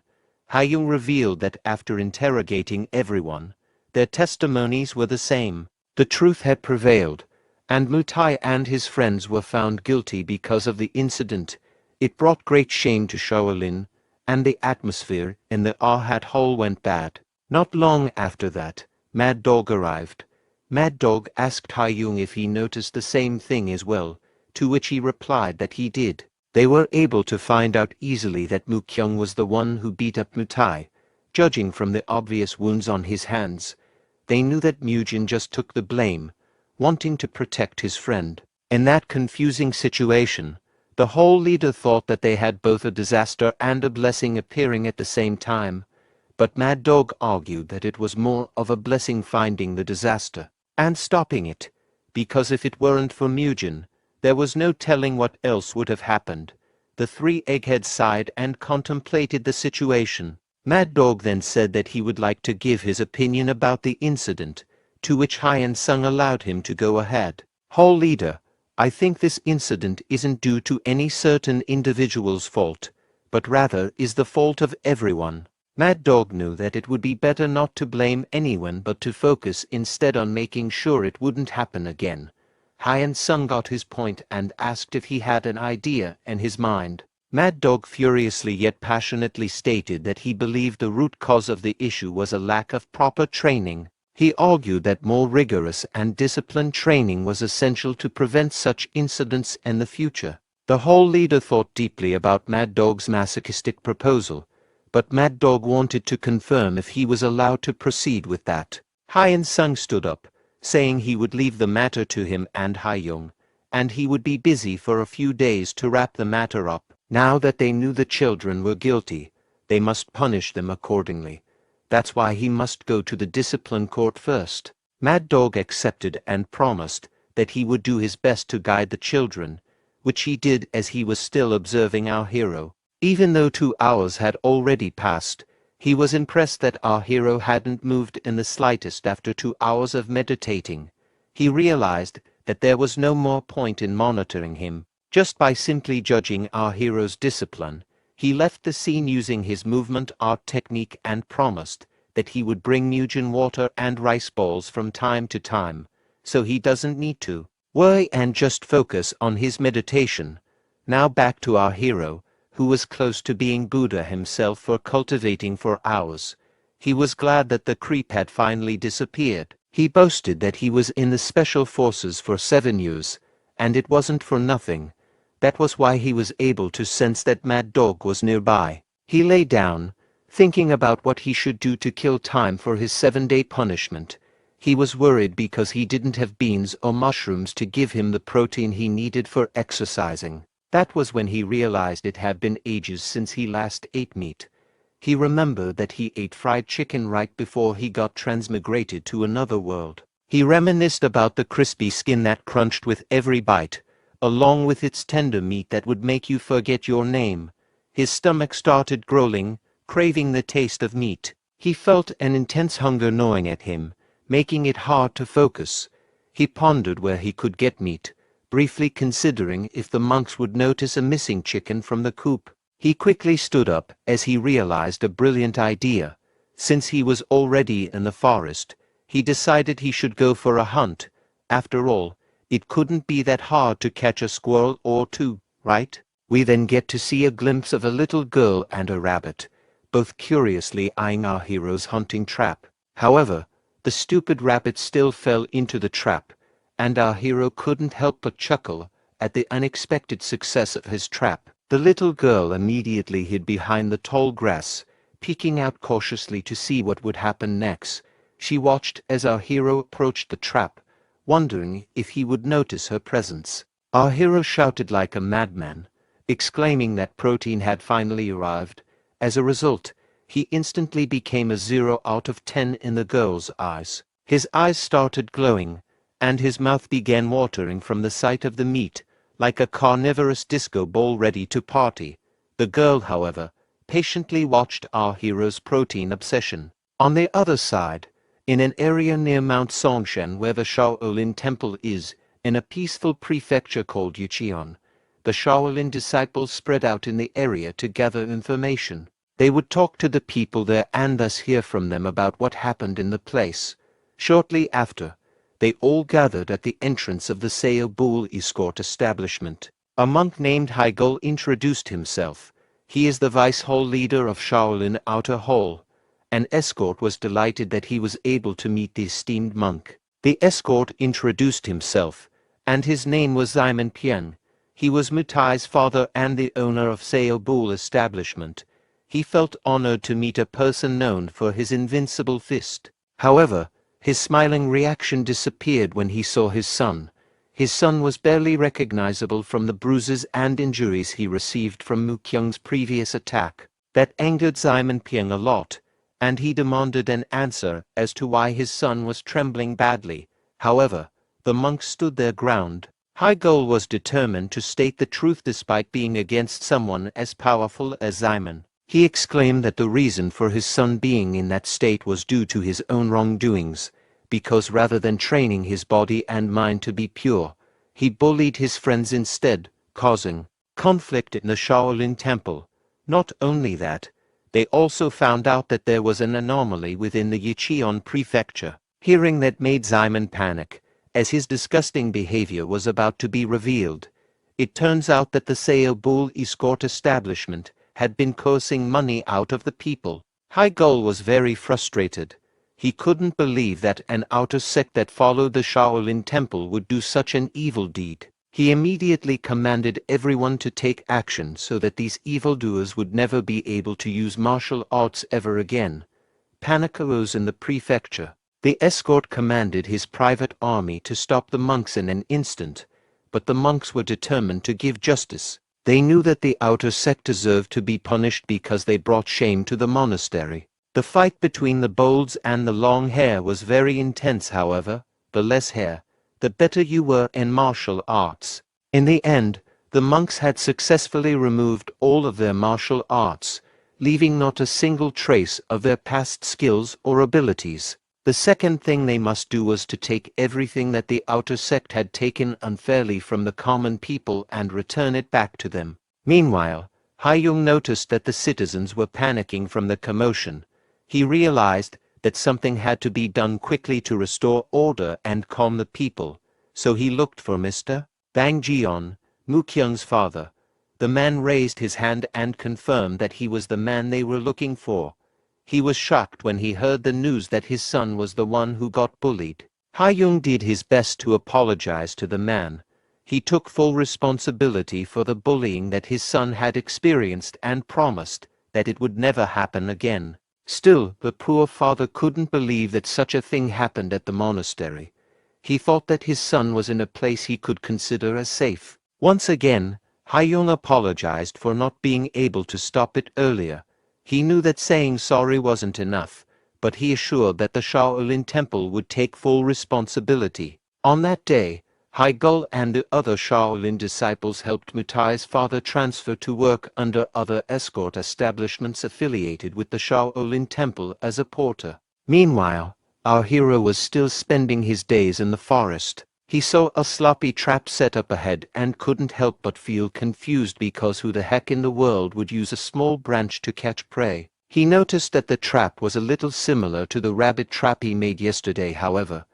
Haiyung revealed that after interrogating everyone, their testimonies were the same. The truth had prevailed, and Mutai and his friends were found guilty because of the incident. It brought great shame to Shaolin, and the atmosphere in the Arhat Hole went bad. Not long after that, Mad Dog arrived. Mad Dog asked Haiyung if he noticed the same thing as well, to which he replied that he did. They were able to find out easily that Mukyung was the one who beat up Mutai, judging from the obvious wounds on his hands. They knew that Mujin just took the blame, wanting to protect his friend. In that confusing situation, the whole leader thought that they had both a disaster and a blessing appearing at the same time, but Mad Dog argued that it was more of a blessing finding the disaster and stopping it, because if it weren't for Mujin, there was no telling what else would have happened. The three eggheads sighed and contemplated the situation. Mad Dog then said that he would like to give his opinion about the incident, to which Hyen Sung allowed him to go ahead. Whole leader, I think this incident isn't due to any certain individual's fault, but rather is the fault of everyone. Mad Dog knew that it would be better not to blame anyone but to focus instead on making sure it wouldn't happen again. Hyen Sung got his point and asked if he had an idea in his mind. Mad Dog furiously yet passionately stated that he believed the root cause of the issue was a lack of proper training. He argued that more rigorous and disciplined training was essential to prevent such incidents in the future. The whole leader thought deeply about Mad Dog's masochistic proposal, but Mad Dog wanted to confirm if he was allowed to proceed with that. Hyen Sung stood up, saying he would leave the matter to him and Haiyung, and he would be busy for a few days to wrap the matter up. Now that they knew the children were guilty, they must punish them accordingly. That's why he must go to the discipline court first. Mad Dog accepted and promised that he would do his best to guide the children, which he did as he was still observing our hero. Even though 2 hours had already passed, he was impressed that our hero hadn't moved in the slightest after 2 hours of meditating. He realized that there was no more point in monitoring him. Just by simply judging our hero's discipline, he left the scene using his movement art technique and promised that he would bring Mujin water and rice balls from time to time, so he doesn't need to worry and just focus on his meditation. Now back to our hero, who was close to being Buddha himself for cultivating for hours. He was glad that the creep had finally disappeared. He boasted that he was in the special forces for 7 years, and it wasn't for nothing. That was why he was able to sense that Mad Dog was nearby. He lay down, thinking about what he should do to kill time for his 7-day punishment. He was worried because he didn't have beans or mushrooms to give him the protein he needed for exercising. That was when he realized it had been ages since he last ate meat. He remembered that he ate fried chicken right before he got transmigrated to another world. He reminisced about the crispy skin that crunched with every bite, along with its tender meat that would make you forget your name. His stomach started growling, craving the taste of meat. He felt an intense hunger gnawing at him, making it hard to focus. He pondered where he could get meat, briefly considering if the monks would notice a missing chicken from the coop. He quickly stood up as he realized a brilliant idea. Since he was already in the forest, he decided he should go for a hunt. After all, it couldn't be that hard to catch a squirrel or two, right? We then get to see a glimpse of a little girl and a rabbit, both curiously eyeing our hero's hunting trap. However, the stupid rabbit still fell into the trap, and our hero couldn't help but chuckle at the unexpected success of his trap. The little girl immediately hid behind the tall grass, peeking out cautiously to see what would happen next. She watched as our hero approached the trap, wondering if he would notice her presence. Our hero shouted like a madman, exclaiming that protein had finally arrived. As a result, he instantly became a 0 out of 10 in the girl's eyes. His eyes started glowing, and his mouth began watering from the sight of the meat, like a carnivorous disco ball ready to party. The girl, however, patiently watched our hero's protein obsession. On the other side, in an area near Mount Songshan where the Shaolin Temple is, in a peaceful prefecture called Yucheon, the Shaolin disciples spread out in the area to gather information. They would talk to the people there and thus hear from them about what happened in the place. Shortly after, they all gathered at the entrance of the Sao Bull escort establishment. A monk named Haigul introduced himself. He is the vice hall leader of Shaolin Outer Hall. An escort was delighted that he was able to meet the esteemed monk. The escort introduced himself, and his name was Simon Piang. He was Mutai's father and the owner of Sao Bull establishment. He felt honored to meet a person known for his invincible fist. However, his smiling reaction disappeared when he saw his son. His son was barely recognizable from the bruises and injuries he received from Mukyung's previous attack. That angered Simon Piang a lot, and he demanded an answer as to why his son was trembling badly. However, the monk stood their ground. Haigul was determined to state the truth despite being against someone as powerful as Simon. He exclaimed that the reason for his son being in that state was due to his own wrongdoings, because rather than training his body and mind to be pure, he bullied his friends instead, causing conflict in the Shaolin Temple. Not only that, they also found out that there was an anomaly within the Yucheon prefecture. Hearing that made Simon panic, as his disgusting behavior was about to be revealed. It turns out that the Sao Bull escort establishment had been coercing money out of the people. Haigul was very frustrated. He couldn't believe that an outer sect that followed the Shaolin Temple would do such an evil deed. He immediately commanded everyone to take action so that these evildoers would never be able to use martial arts ever again. Panic arose in the prefecture. The escort commanded his private army to stop the monks in an instant, but the monks were determined to give justice. They knew that the outer sect deserved to be punished because they brought shame to the monastery. The fight between the bolds and the long hair was very intense. However, the less hair, the better you were in martial arts. In the end, the monks had successfully removed all of their martial arts, leaving not a single trace of their past skills or abilities. The second thing they must do was to take everything that the outer sect had taken unfairly from the common people and return it back to them. Meanwhile, Haiyung noticed that the citizens were panicking from the commotion. He realized that something had to be done quickly to restore order and calm the people, so he looked for Mr. Bang Jion, Mukyung's father. The man raised his hand and confirmed that he was the man they were looking for. He was shocked when he heard the news that his son was the one who got bullied. Haiyung did his best to apologize to the man. He took full responsibility for the bullying that his son had experienced and promised that it would never happen again. Still, the poor father couldn't believe that such a thing happened at the monastery. He thought that his son was in a place he could consider as safe. Once again, Haiyung apologized for not being able to stop it earlier. He knew that saying sorry wasn't enough, but he assured that the Shaolin Temple would take full responsibility. On that day, Haigul and the other Shaolin disciples helped Mutai's father transfer to work under other escort establishments affiliated with the Shaolin Temple as a porter. Meanwhile, our hero was still spending his days in the forest. He saw a sloppy trap set up ahead and couldn't help but feel confused because who the heck in the world would use a small branch to catch prey? He noticed that the trap was a little similar to the rabbit trap he made yesterday. However,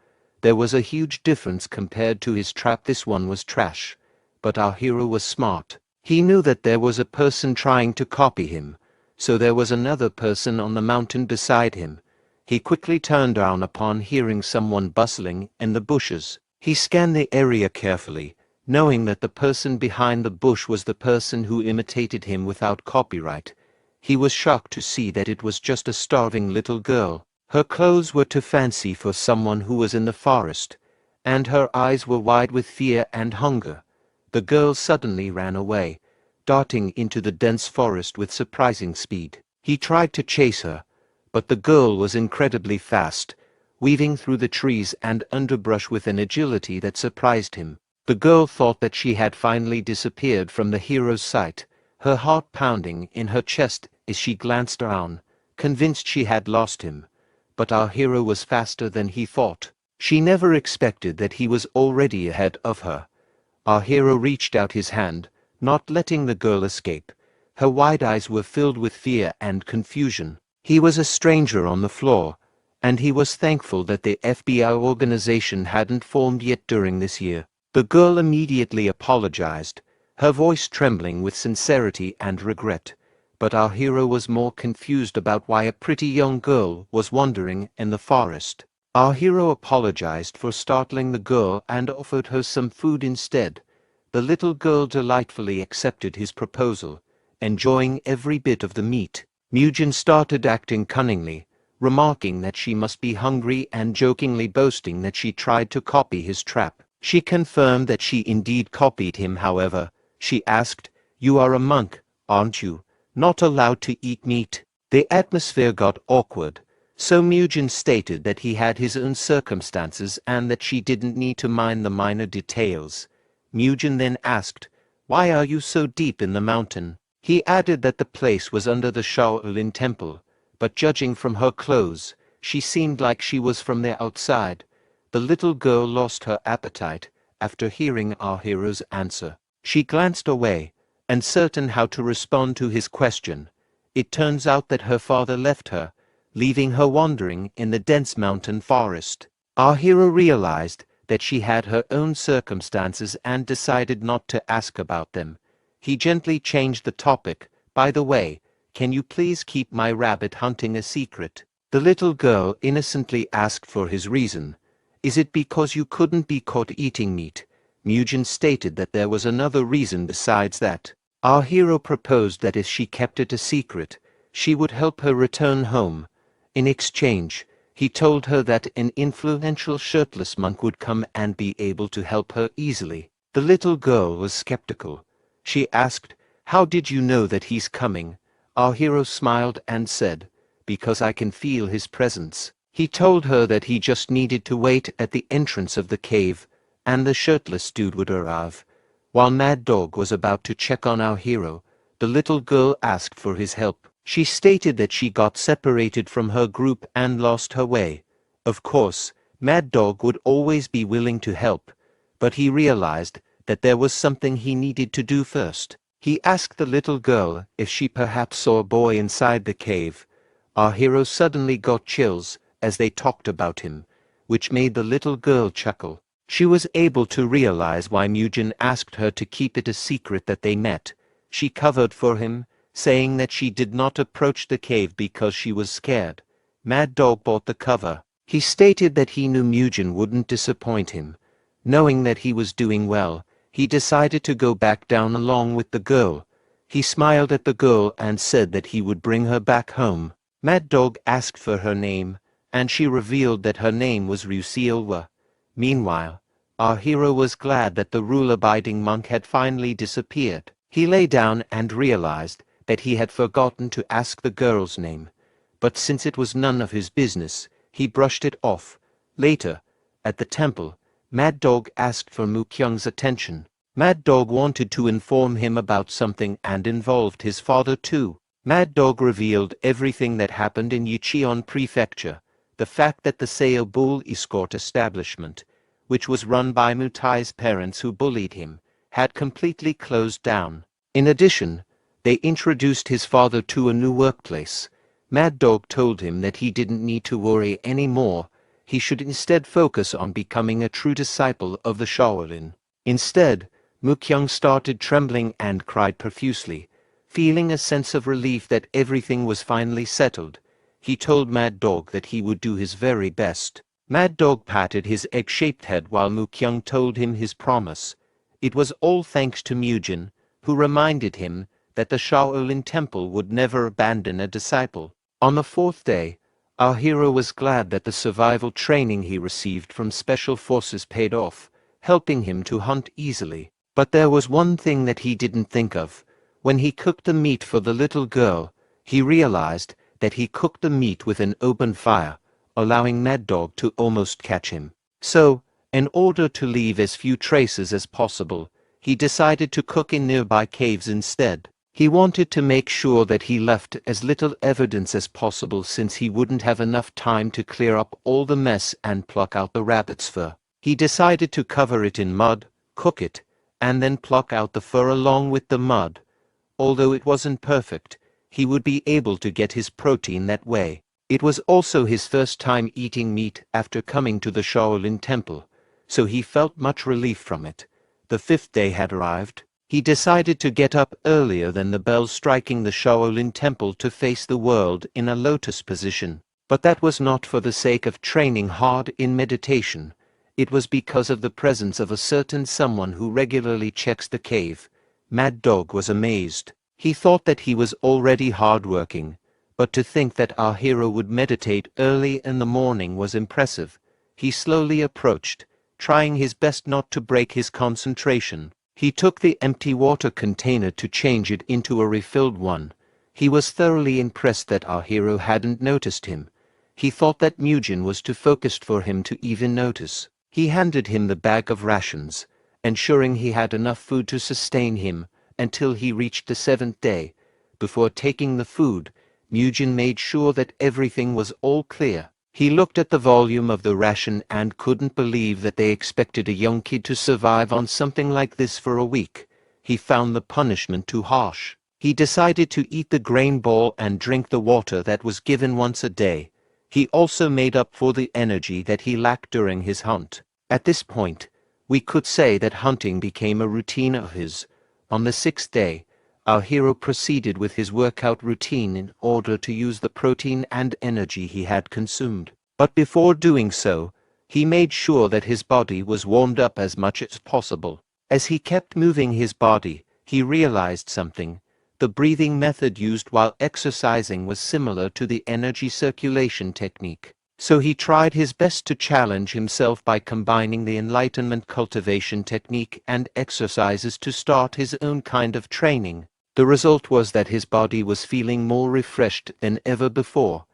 there was a huge difference compared to his trap. This one was trash. But our hero was smart. He knew that there was a person trying to copy him, so there was another person on the mountain beside him. He quickly turned around upon hearing someone bustling in the bushes. He scanned the area carefully, knowing that the person behind the bush was the person who imitated him without copyright. He was shocked to see that it was just a starving little girl. Her clothes were too fancy for someone who was in the forest, and her eyes were wide with fear and hunger. The girl suddenly ran away, darting into the dense forest with surprising speed. He tried to chase her, but the girl was incredibly fast, weaving through the trees and underbrush with an agility that surprised him. The girl thought that she had finally disappeared from the hero's sight, her heart pounding in her chest as she glanced around, convinced she had lost him. But our hero was faster than he thought. She never expected that he was already ahead of her. Our hero reached out his hand, not letting the girl escape. Her wide eyes were filled with fear and confusion. He was a stranger on the floor, and he was thankful that the FBI organization hadn't formed yet during this year. The girl immediately apologized, her voice trembling with sincerity and regret. But our hero was more confused about why a pretty young girl was wandering in the forest. Our hero apologized for startling the girl and offered her some food instead. The little girl delightfully accepted his proposal, enjoying every bit of the meat. Mugen started acting cunningly, remarking that she must be hungry and jokingly boasting that she tried to copy his trap. She confirmed that she indeed copied him. However, she asked, "You are a monk, aren't you? Not allowed to eat meat?" The atmosphere got awkward, so Mugen stated that he had his own circumstances and that she didn't need to mind the minor details. Mugen then asked, "Why are you so deep in the mountain?" He added that the place was under the Shaolin Temple, but judging from her clothes, she seemed like she was from the outside. The little girl lost her appetite after hearing our hero's answer. She glanced away, uncertain how to respond to his question. It turns out that her father left her, leaving her wandering in the dense mountain forest. Our hero realized that she had her own circumstances and decided not to ask about them. He gently changed the topic. "By the way, can you please keep my rabbit hunting a secret?" The little girl innocently asked for his reason. "Is it because you couldn't be caught eating meat?" Mugen stated that there was another reason besides that. Our hero proposed that if she kept it a secret, she would help her return home. In exchange, he told her that an influential shirtless monk would come and be able to help her easily. The little girl was skeptical. She asked, "How did you know that he's coming?" Our hero smiled and said, "Because I can feel his presence." He told her that he just needed to wait at the entrance of the cave, and the shirtless dude would arrive. While Mad Dog was about to check on our hero, the little girl asked for his help. She stated that she got separated from her group and lost her way. Of course, Mad Dog would always be willing to help, but he realized that there was something he needed to do first. He asked the little girl if she perhaps saw a boy inside the cave. Our hero suddenly got chills as they talked about him, which made the little girl chuckle. She was able to realize why Mugen asked her to keep it a secret that they met. She covered for him, saying that she did not approach the cave because she was scared. Mad Dog bought the cover. He stated that he knew Mugen wouldn't disappoint him. Knowing that he was doing well, he decided to go back down along with the girl. He smiled at the girl and said that he would bring her back home. Mad Dog asked for her name, and she revealed that her name was Rusilwa. Meanwhile, our hero was glad that the rule-abiding monk had finally disappeared. He lay down and realized that he had forgotten to ask the girl's name, but since it was none of his business, he brushed it off. Later, at the temple, Mad Dog asked for Mukyung's attention. Mad Dog wanted to inform him about something and involved his father too. Mad Dog revealed everything that happened in Yucheon Prefecture, the fact that the Seo Bull escort establishment, which was run by Mutai's parents who bullied him, had completely closed down. In addition, they introduced his father to a new workplace. Mad Dog told him that he didn't need to worry anymore, he should instead focus on becoming a true disciple of the Shaolin. Instead, Mukyung started trembling and cried profusely. Feeling a sense of relief that everything was finally settled, he told Mad Dog that he would do his very best. Mad Dog patted his egg-shaped head while Mukyung told him his promise. It was all thanks to Mujin, who reminded him that the Shaolin Temple would never abandon a disciple. On the fourth day, our hero was glad that the survival training he received from Special Forces paid off, helping him to hunt easily. But there was one thing that he didn't think of. When he cooked the meat for the little girl, he realized that he cooked the meat with an open fire, allowing Mad Dog to almost catch him. So, in order to leave as few traces as possible, he decided to cook in nearby caves instead. He wanted to make sure that he left as little evidence as possible since he wouldn't have enough time to clear up all the mess and pluck out the rabbit's fur. He decided to cover it in mud, cook it, and then pluck out the fur along with the mud. Although it wasn't perfect, he would be able to get his protein that way. It was also his first time eating meat after coming to the Shaolin Temple, so he felt much relief from it. The fifth day had arrived. He decided to get up earlier than the bells striking the Shaolin Temple to face the world in a lotus position. But that was not for the sake of training hard in meditation. It was because of the presence of a certain someone who regularly checks the cave. Mad Dog was amazed. He thought that he was already hardworking, but to think that our hero would meditate early in the morning was impressive. He slowly approached, trying his best not to break his concentration. He took the empty water container to change it into a refilled one. He was thoroughly impressed that our hero hadn't noticed him. He thought that Mujin was too focused for him to even notice. He handed him the bag of rations, ensuring he had enough food to sustain him until he reached the seventh day. Before taking the food, Mujin made sure that everything was all clear. He looked at the volume of the ration and couldn't believe that they expected a young kid to survive on something like this for a week. He found the punishment too harsh. He decided to eat the grain ball and drink the water that was given once a day. He also made up for the energy that he lacked during his hunt. At this point, we could say that hunting became a routine of his. On the sixth day, our hero proceeded with his workout routine in order to use the protein and energy he had consumed. But before doing so, he made sure that his body was warmed up as much as possible. As he kept moving his body, he realized something. The breathing method used while exercising was similar to the energy circulation technique. So he tried his best to challenge himself by combining the enlightenment cultivation technique and exercises to start his own kind of training. The result was that his body was feeling more refreshed than ever before.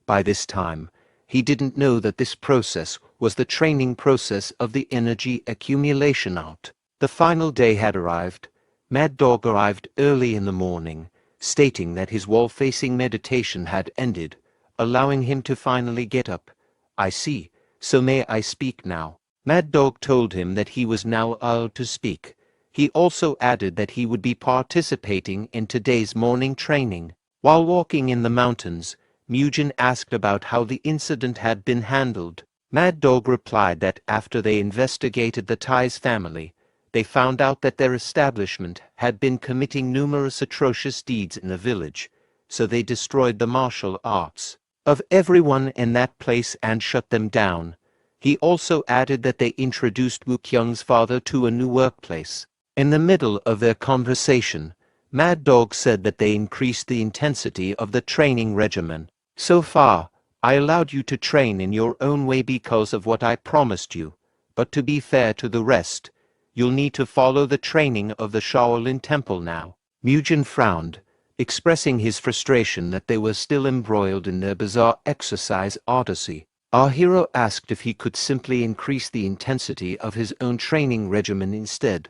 By this time, he didn't know that this process was the training process of the energy accumulation art. The final day had arrived. Mad Dog arrived early in the morning, stating that his wall-facing meditation had ended, allowing him to finally get up. "I see, so may I speak now?" Mad Dog told him that he was now allowed to speak. He also added that he would be participating in today's morning training. While walking in the mountains, Mujin asked about how the incident had been handled. Mad Dog replied that after they investigated the Tai's family, they found out that their establishment had been committing numerous atrocious deeds in the village, so they destroyed the martial arts of everyone in that place and shut them down. He also added that they introduced Mukyung's father to a new workplace. In the middle of their conversation, Mad Dog said that they increased the intensity of the training regimen. "So far, I allowed you to train in your own way because of what I promised you, but to be fair to the rest, you'll need to follow the training of the Shaolin Temple now." Mujin frowned, expressing his frustration that they were still embroiled in their bizarre exercise odyssey. Our hero asked if he could simply increase the intensity of his own training regimen instead,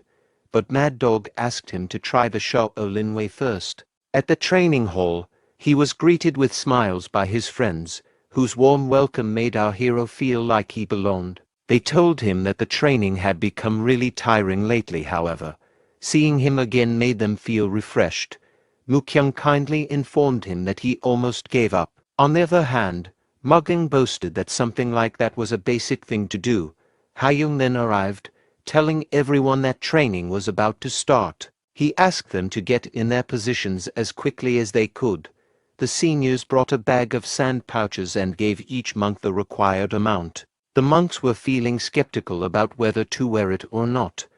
but Mad Dog asked him to try the Shaolin way first. At the training hall, he was greeted with smiles by his friends, whose warm welcome made our hero feel like he belonged. They told him that the training had become really tiring lately, however. Seeing him again made them feel refreshed. Mukyung kindly informed him that he almost gave up. On the other hand, Mugyung boasted that something like that was a basic thing to do. Hayoung then arrived, telling everyone that training was about to start. He asked them to get in their positions as quickly as they could. The seniors brought a bag of sand pouches and gave each monk the required amount. The monks were feeling skeptical about whether to wear it or not.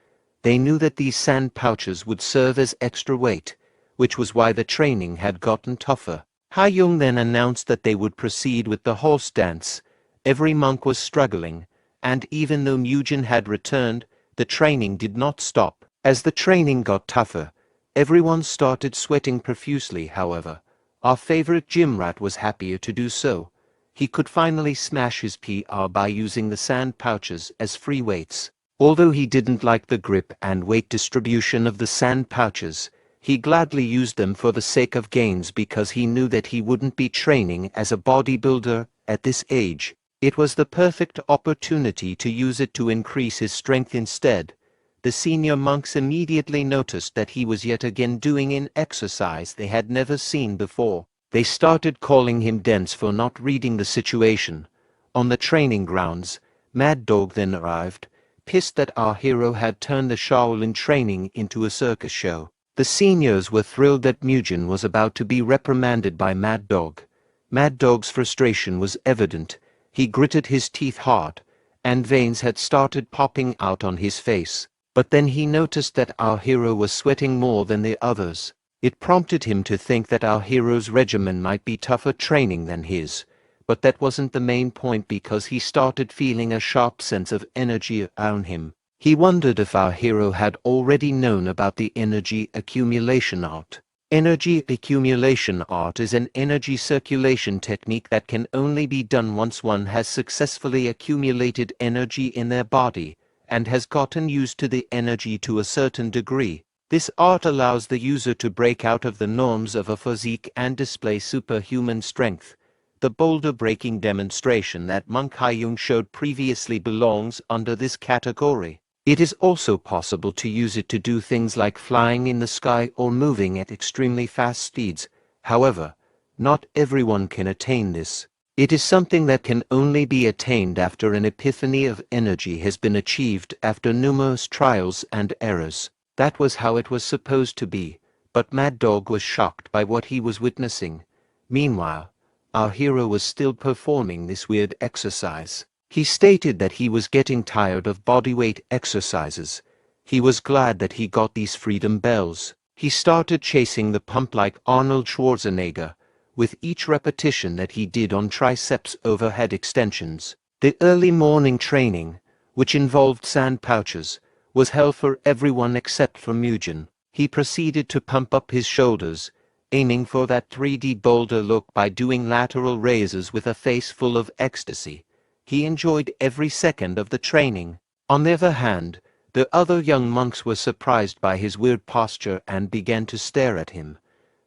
They knew that these sand pouches would serve as extra weight, which was why the training had gotten tougher. Hayoung then announced that they would proceed with the horse dance. Every monk was struggling, and even though Mujin had returned, the training did not stop. As the training got tougher, everyone started sweating profusely. However, our favorite gym rat was happier to do so. He could finally smash his PR by using the sand pouches as free weights. Although he didn't like the grip and weight distribution of the sand pouches, he gladly used them for the sake of gains because he knew that he wouldn't be training as a bodybuilder at this age. It was the perfect opportunity to use it to increase his strength instead. The senior monks immediately noticed that he was yet again doing an exercise they had never seen before. They started calling him dense for not reading the situation. On the training grounds, Mad Dog then arrived, pissed that our hero had turned the Shaolin training into a circus show. The seniors were thrilled that Mujin was about to be reprimanded by Mad Dog. Mad Dog's frustration was evident. He gritted his teeth hard, and veins had started popping out on his face. But then he noticed that our hero was sweating more than the others. It prompted him to think that our hero's regimen might be tougher training than his. But that wasn't the main point because he started feeling a sharp sense of energy around him. He wondered if our hero had already known about the energy accumulation art. Energy accumulation art is an energy circulation technique that can only be done once one has successfully accumulated energy in their body, and has gotten used to the energy to a certain degree. This art allows the user to break out of the norms of a physique and display superhuman strength. The boulder-breaking demonstration that Monk Hayoung showed previously belongs under this category. It is also possible to use it to do things like flying in the sky or moving at extremely fast speeds. However, not everyone can attain this. It is something that can only be attained after an epiphany of energy has been achieved after numerous trials and errors. That was how it was supposed to be, but Mad Dog was shocked by what he was witnessing. Meanwhile, our hero was still performing this weird exercise. He stated that he was getting tired of bodyweight exercises. He was glad that he got these freedom bells. He started chasing the pump like Arnold Schwarzenegger, with each repetition that he did on triceps overhead extensions. The early morning training, which involved sand pouches, was hell for everyone except for Mujin. He proceeded to pump up his shoulders, aiming for that 3D boulder look by doing lateral raises with a face full of ecstasy. He enjoyed every second of the training. On the other hand, the other young monks were surprised by his weird posture and began to stare at him.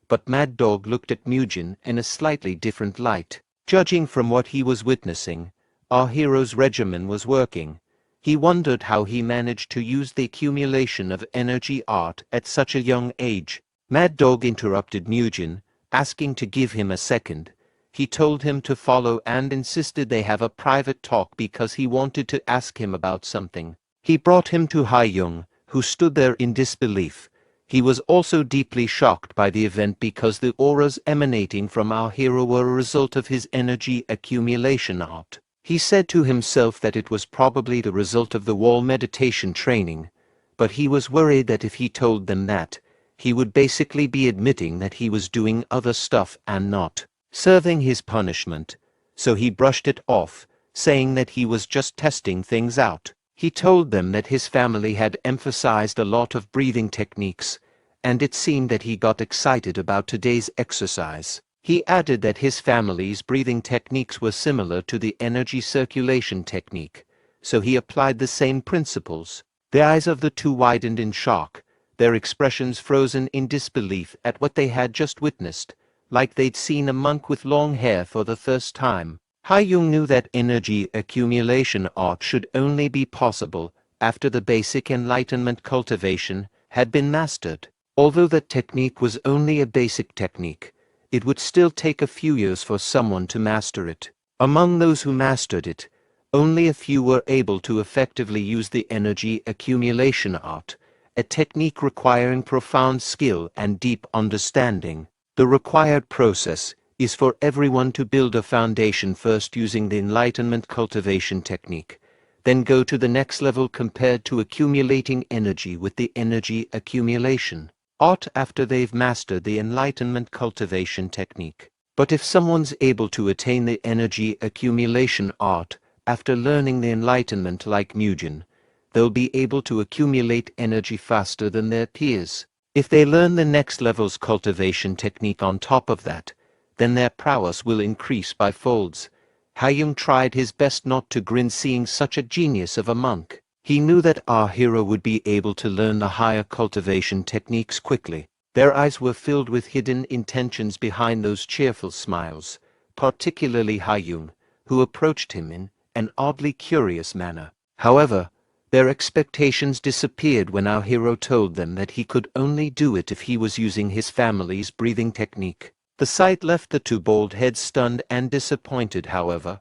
But Mad Dog looked at Mujin in a slightly different light. Judging from what he was witnessing, our hero's regimen was working. He wondered how he managed to use the accumulation of energy art at such a young age. Mad Dog interrupted Mujin, asking to give him a second. He told him to follow and insisted they have a private talk because he wanted to ask him about something. He brought him to Hayoung, who stood there in disbelief. He was also deeply shocked by the event because the auras emanating from our hero were a result of his energy accumulation art. He said to himself that it was probably the result of the wall meditation training, but he was worried that if he told them that, he would basically be admitting that he was doing other stuff and not serving his punishment, so he brushed it off, saying that he was just testing things out. He told them that his family had emphasized a lot of breathing techniques, and it seemed that he got excited about today's exercise. He added that his family's breathing techniques were similar to the energy circulation technique, so he applied the same principles. The eyes of the two widened in shock, their expressions frozen in disbelief at what they had just witnessed, like they'd seen a monk with long hair for the first time. Ha-Young knew that energy accumulation art should only be possible after the basic enlightenment cultivation had been mastered. Although that technique was only a basic technique, it would still take a few years for someone to master it. Among those who mastered it, only a few were able to effectively use the energy accumulation art, a technique requiring profound skill and deep understanding. The required process is for everyone to build a foundation first using the enlightenment cultivation technique, then go to the next level compared to accumulating energy with the energy accumulation art after they've mastered the enlightenment cultivation technique. But if someone's able to attain the energy accumulation art after learning the enlightenment like Mugen, they'll be able to accumulate energy faster than their peers. If they learn the next level's cultivation technique on top of that, then their prowess will increase by folds. Ha-Young tried his best not to grin seeing such a genius of a monk. He knew that our hero would be able to learn the higher cultivation techniques quickly. Their eyes were filled with hidden intentions behind those cheerful smiles, particularly Ha-Young, who approached him in an oddly curious manner. However, their expectations disappeared when our hero told them that he could only do it if he was using his family's breathing technique. The sight left the two bald heads stunned and disappointed, however.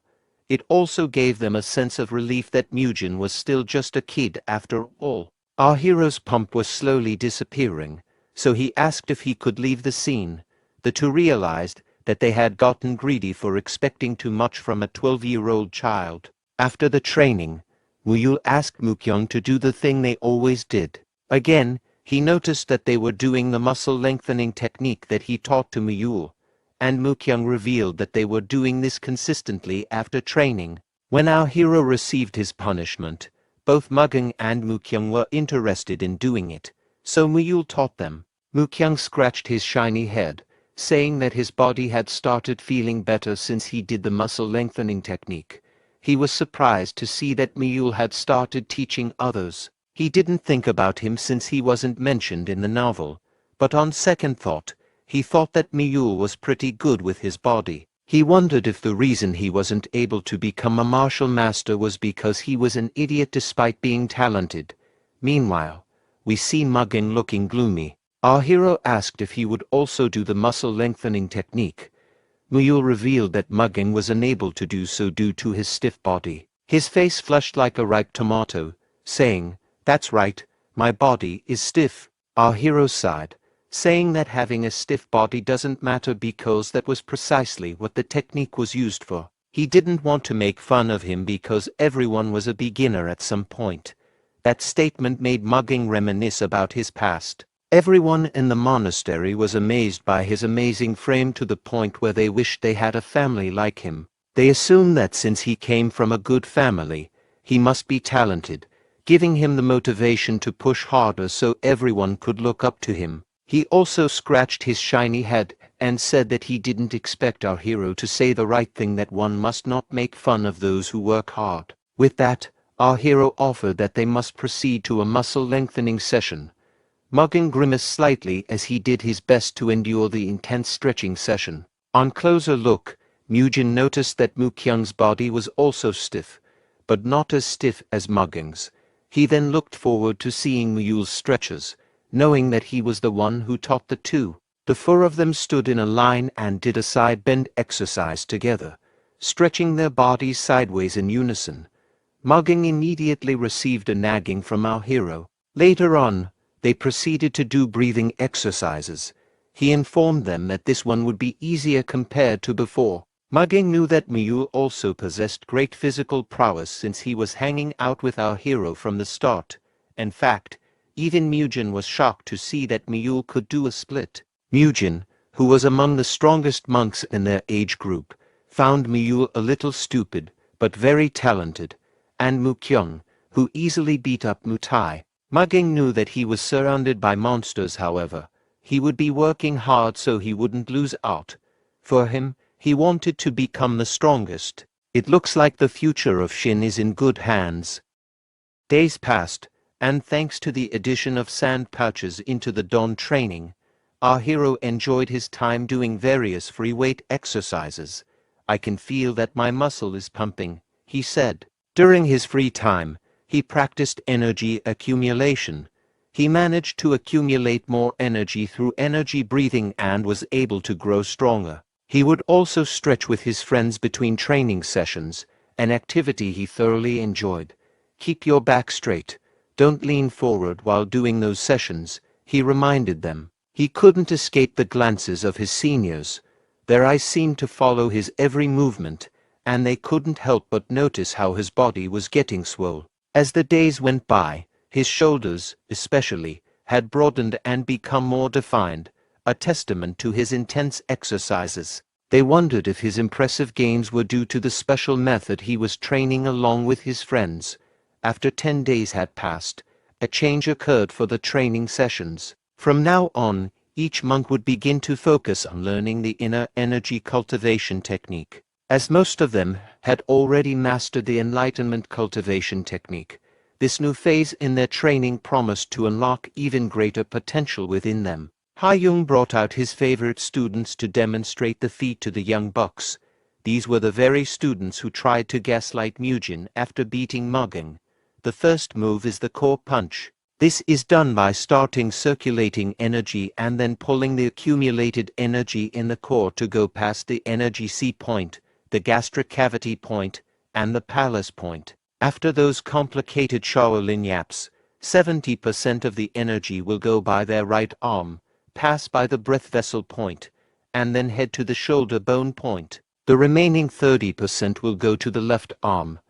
It also gave them a sense of relief that Mugen was still just a kid after all. Our hero's pump was slowly disappearing, so he asked if he could leave the scene. The two realized that they had gotten greedy for expecting too much from a 12-year-old child. After the training, Muyul asked Mukyung to do the thing they always did. Again, he noticed that they were doing the muscle lengthening technique that he taught to Muyul, and Mukyung revealed that they were doing this consistently after training. When our hero received his punishment, both Mugyung and Mukyung were interested in doing it, so Muyul taught them. Mukyung scratched his shiny head, saying that his body had started feeling better since he did the muscle lengthening technique. He was surprised to see that Muyul had started teaching others. He didn't think about him since he wasn't mentioned in the novel, but on second thought, he thought that Muyul was pretty good with his body. He wondered if the reason he wasn't able to become a martial master was because he was an idiot despite being talented. Meanwhile, we see Mugyung looking gloomy. Our hero asked if he would also do the muscle lengthening technique. Muyul revealed that Mugyung was unable to do so due to his stiff body. His face flushed like a ripe tomato, saying, "That's right, my body is stiff." Our hero sighed, saying that having a stiff body doesn't matter because that was precisely what the technique was used for. He didn't want to make fun of him because everyone was a beginner at some point. That statement made Mugyung reminisce about his past. Everyone in the monastery was amazed by his amazing frame to the point where they wished they had a family like him. They assumed that since he came from a good family, he must be talented, giving him the motivation to push harder so everyone could look up to him. He also scratched his shiny head and said that he didn't expect our hero to say the right thing, that one must not make fun of those who work hard. With that, our hero offered that they must proceed to a muscle lengthening session. Mugyung grimaced slightly as he did his best to endure the intense stretching session. On closer look, Mugen noticed that Mukyung's body was also stiff, but not as stiff as Mugyung's. He then looked forward to seeing Muyul's stretches, knowing that he was the one who taught the two. The four of them stood in a line and did a side bend exercise together, stretching their bodies sideways in unison. Mugyung immediately received a nagging from our hero. Later on, they proceeded to do breathing exercises. He informed them that this one would be easier compared to before. Mugyung knew that Muyul also possessed great physical prowess since he was hanging out with our hero from the start. In fact, even Mugen was shocked to see that Muyul could do a split. Mugen, who was among the strongest monks in their age group, found Muyul a little stupid, but very talented, and Mukyung, who easily beat up Mutai. Mugyung knew that he was surrounded by monsters, however. He would be working hard so he wouldn't lose out. For him, he wanted to become the strongest. It looks like the future of Shin is in good hands. Days passed, and thanks to the addition of sand pouches into the dawn training, our hero enjoyed his time doing various free weight exercises. I can feel that my muscle is pumping, he said. During his free time, he practiced energy accumulation. He managed to accumulate more energy through energy breathing and was able to grow stronger. He would also stretch with his friends between training sessions, an activity he thoroughly enjoyed. Keep your back straight. Don't lean forward while doing those sessions, he reminded them. He couldn't escape the glances of his seniors. Their eyes seemed to follow his every movement, and they couldn't help but notice how his body was getting swole. As the days went by, his shoulders, especially, had broadened and become more defined, a testament to his intense exercises. They wondered if his impressive gains were due to the special method he was training along with his friends. After 10 days had passed, a change occurred for the training sessions. From now on, each monk would begin to focus on learning the inner energy cultivation technique. As most of them had already mastered the enlightenment cultivation technique, this new phase in their training promised to unlock even greater potential within them. Ha-young brought out his favorite students to demonstrate the feat to the young bucks. These were the very students who tried to gaslight Mujin after beating Mugging. The first move is the core punch. This is done by starting circulating energy and then pulling the accumulated energy in the core to go past the energy C point, the gastric cavity point, and the palace point. After those complicated Shaolin yaps, 70% of the energy will go by their right arm, pass by the breath vessel point, and then head to the shoulder bone point. The remaining 30% will go to the left arm.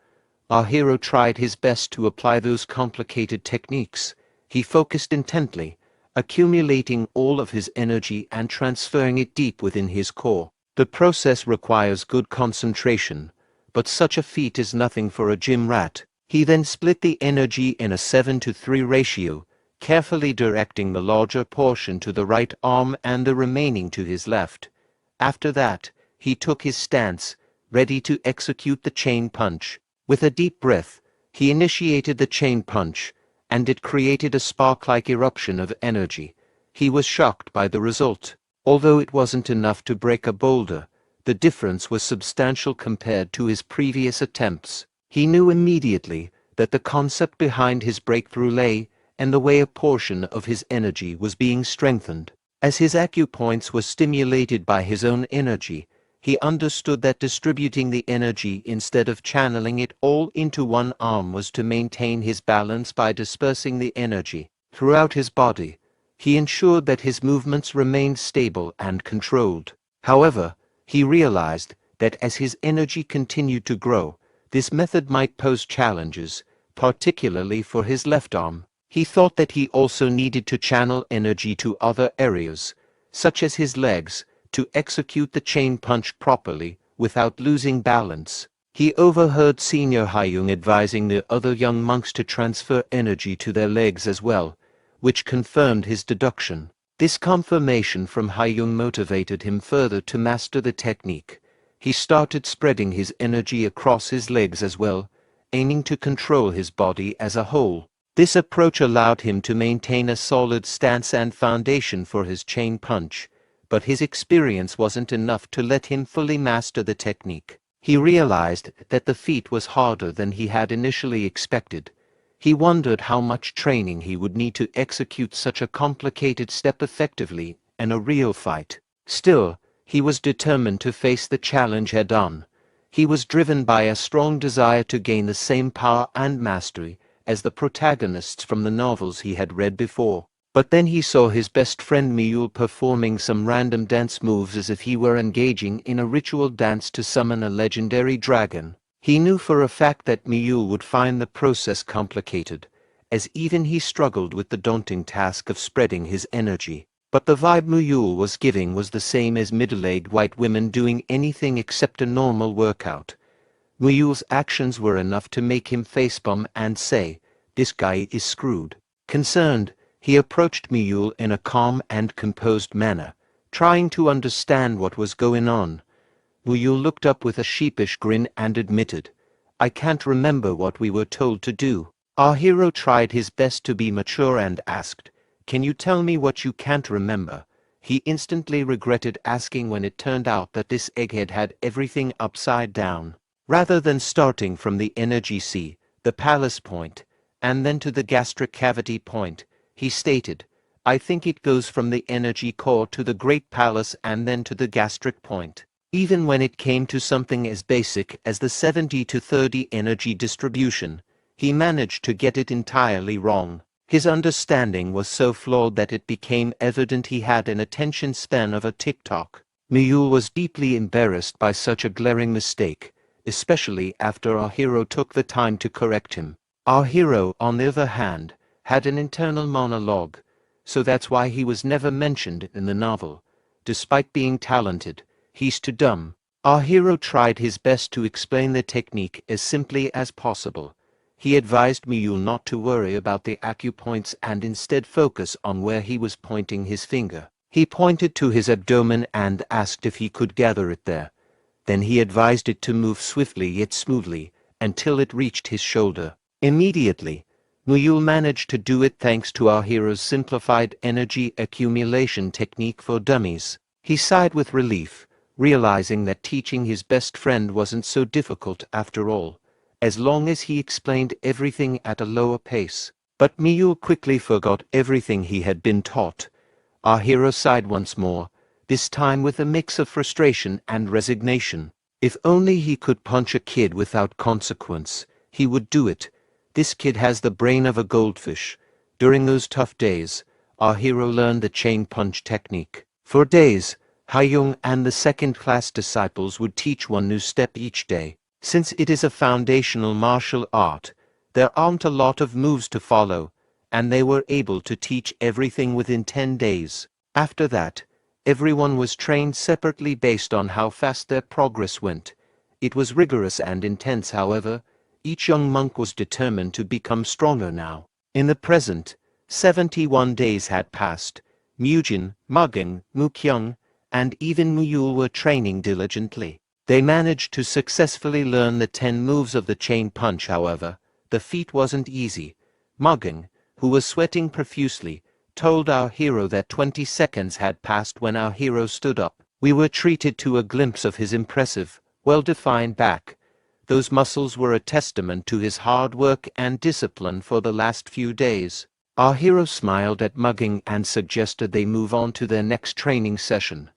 Our hero tried his best to apply those complicated techniques. He focused intently, accumulating all of his energy and transferring it deep within his core. The process requires good concentration, but such a feat is nothing for a gym rat. He then split the energy in a 7-to-3 ratio, carefully directing the larger portion to the right arm and the remaining to his left. After that, he took his stance, ready to execute the chain punch. With a deep breath, he initiated the chain punch, and it created a spark-like eruption of energy. He was shocked by the result. Although it wasn't enough to break a boulder, the difference was substantial compared to his previous attempts. He knew immediately that the concept behind his breakthrough lay in the way a portion of his energy was being strengthened. As his acupoints were stimulated by his own energy, he understood that distributing the energy instead of channeling it all into one arm was to maintain his balance by dispersing the energy throughout his body. He ensured that his movements remained stable and controlled. However, he realized that as his energy continued to grow, this method might pose challenges, particularly for his left arm. He thought that he also needed to channel energy to other areas, such as his legs, to execute the chain punch properly without losing balance. He overheard Senior Ha-young advising the other young monks to transfer energy to their legs as well, which confirmed his deduction. This confirmation from Ha-young motivated him further to master the technique. He started spreading his energy across his legs as well, aiming to control his body as a whole. This approach allowed him to maintain a solid stance and foundation for his chain punch, but his experience wasn't enough to let him fully master the technique. He realized that the feat was harder than he had initially expected. He wondered how much training he would need to execute such a complicated step effectively in a real fight. Still, he was determined to face the challenge head-on. He was driven by a strong desire to gain the same power and mastery as the protagonists from the novels he had read before. But then he saw his best friend Mule performing some random dance moves as if he were engaging in a ritual dance to summon a legendary dragon. He knew for a fact that Mule would find the process complicated, as even he struggled with the daunting task of spreading his energy. But the vibe Mule was giving was the same as middle-aged white women doing anything except a normal workout. Mule's actions were enough to make him facepalm and say, "This guy is screwed." Concerned, he approached Mule in a calm and composed manner, trying to understand what was going on. Muyul looked up with a sheepish grin and admitted, "I can't remember what we were told to do." Our hero tried his best to be mature and asked, "Can you tell me what you can't remember?" He instantly regretted asking when it turned out that this egghead had everything upside down. Rather than starting from the energy sea, the palace point, and then to the gastric cavity point, he stated, "I think it goes from the energy core to the great palace and then to the gastric point." Even when it came to something as basic as the 70-30 energy distribution, he managed to get it entirely wrong. His understanding was so flawed that it became evident he had an attention span of a tick-tock. Muyul was deeply embarrassed by such a glaring mistake, especially after our hero took the time to correct him. Our hero, on the other hand, had an internal monologue, so that's why he was never mentioned in the novel. Despite being talented, he's too dumb. Our hero tried his best to explain the technique as simply as possible. He advised Muyul not to worry about the acupoints and instead focus on where he was pointing his finger. He pointed to his abdomen and asked if he could gather it there. Then he advised it to move swiftly yet smoothly until it reached his shoulder. Immediately, Muyul managed to do it thanks to our hero's simplified energy accumulation technique for dummies. He sighed with relief, realizing that teaching his best friend wasn't so difficult after all, as long as he explained everything at a lower pace. But Muyul quickly forgot everything he had been taught. Our hero sighed once more, this time with a mix of frustration and resignation. If only he could punch a kid without consequence, he would do it. This kid has the brain of a goldfish. During those tough days, our hero learned the chain punch technique. For days, Hayoung and the second-class disciples would teach one new step each day. Since it is a foundational martial art, there aren't a lot of moves to follow, and they were able to teach everything within 10 days. After that, everyone was trained separately based on how fast their progress went. It was rigorous and intense, however. Each young monk was determined to become stronger now. In the present, 71 days had passed. Mujin, Mugging, Mukyung, and even Muyul were training diligently. They managed to successfully learn the 10 moves of the chain punch, however. The feat wasn't easy. Mugging, who was sweating profusely, told our hero that 20 seconds had passed when our hero stood up. We were treated to a glimpse of his impressive, well-defined back. Those muscles were a testament to his hard work and discipline for the last few days. Our hero smiled at Mugging and suggested they move on to their next training session.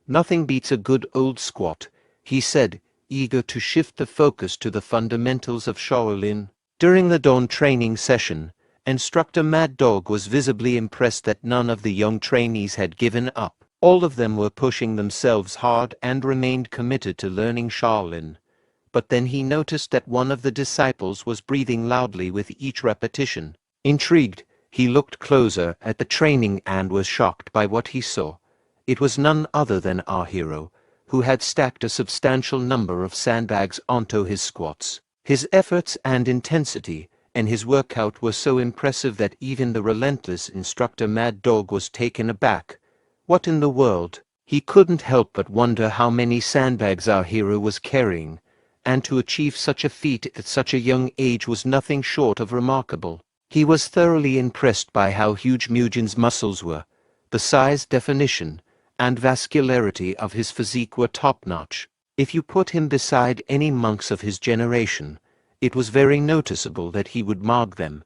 "Nothing beats a good old squat," he said, eager to shift the focus to the fundamentals of Shaolin. During the dawn training session, Instructor Mad Dog was visibly impressed that none of the young trainees had given up. All of them were pushing themselves hard and remained committed to learning Shaolin. But then he noticed that one of the disciples was breathing loudly with each repetition. Intrigued, he looked closer at the training and was shocked by what he saw. It was none other than our hero, who had stacked a substantial number of sandbags onto his squats. His efforts and intensity and his workout were so impressive that even the relentless Instructor Mad Dog was taken aback. What in the world? He couldn't help but wonder how many sandbags our hero was carrying, and to achieve such a feat at such a young age was nothing short of remarkable. He was thoroughly impressed by how huge Mujin's muscles were. The size, definition, and vascularity of his physique were top-notch. If you put him beside any monks of his generation, it was very noticeable that he would mog them.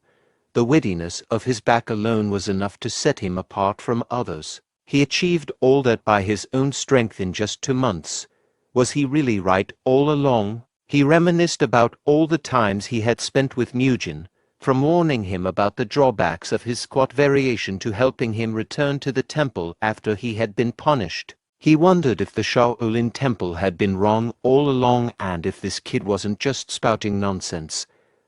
The wittiness of his back alone was enough to set him apart from others. He achieved all that by his own strength in just 2 months. Was he really right all along? He reminisced about all the times he had spent with Mujin, from warning him about the drawbacks of his squat variation to helping him return to the temple after he had been punished. He wondered if the Shaolin temple had been wrong all along and if this kid wasn't just spouting nonsense.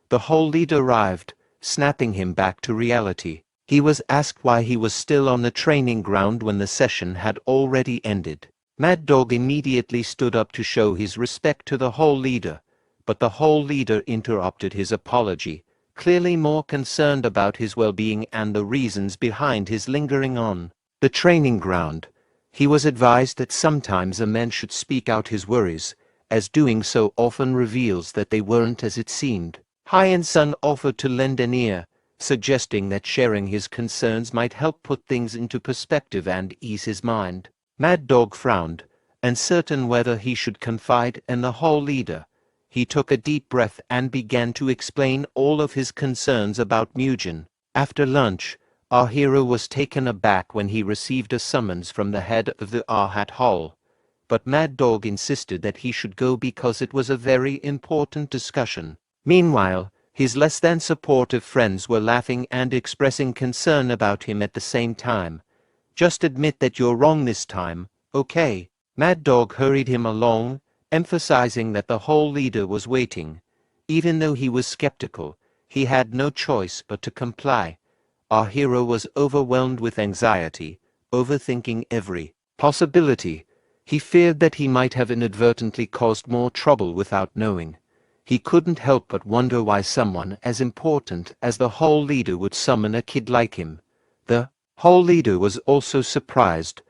The whole leader arrived, snapping him back to reality. He was asked why he was still on the training ground when the session had already ended. Mad Dog immediately stood up to show his respect to the whole leader, but the whole leader interrupted his apology, clearly more concerned about his well-being and the reasons behind his lingering on. The training ground. He was advised that sometimes a man should speak out his worries, as doing so often reveals that they weren't as it seemed. Hyan-sung offered to lend an ear, suggesting that sharing his concerns might help put things into perspective and ease his mind. Mad Dog frowned, uncertain whether he should confide in the whole leader. He took a deep breath and began to explain all of his concerns about Mugen. After lunch, our hero was taken aback when he received a summons from the head of the Arhat Hall. But Mad Dog insisted that he should go because it was a very important discussion. Meanwhile, his less than supportive friends were laughing and expressing concern about him at the same time. Just admit that you're wrong this time, okay? Mad Dog hurried him along, emphasizing that the whole leader was waiting. Even though he was skeptical, he had no choice but to comply. Our hero was overwhelmed with anxiety, overthinking every possibility. He feared that he might have inadvertently caused more trouble without knowing. He couldn't help but wonder why someone as important as the whole leader would summon a kid like him. The whole leader was also surprised.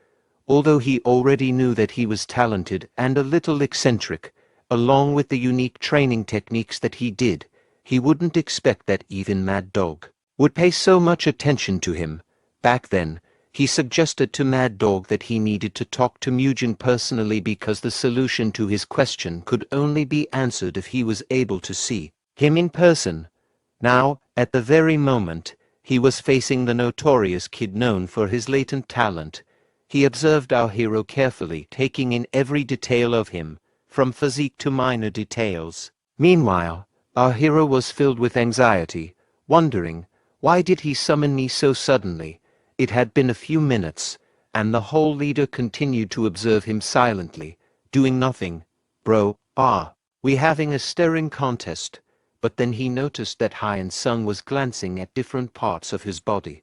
Although he already knew that he was talented and a little eccentric, along with the unique training techniques that he did, he wouldn't expect that even Mad Dog would pay so much attention to him. Back then, he suggested to Mad Dog that he needed to talk to Mugen personally because the solution to his question could only be answered if he was able to see him in person. Now, at the very moment, he was facing the notorious kid known for his latent talent. He observed our hero carefully, taking in every detail of him, from physique to minor details. Meanwhile, our hero was filled with anxiety, wondering, why did he summon me so suddenly? It had been a few minutes, and the whole leader continued to observe him silently, doing nothing. Bro, we having a staring contest. But then he noticed that Hyan-sung was glancing at different parts of his body,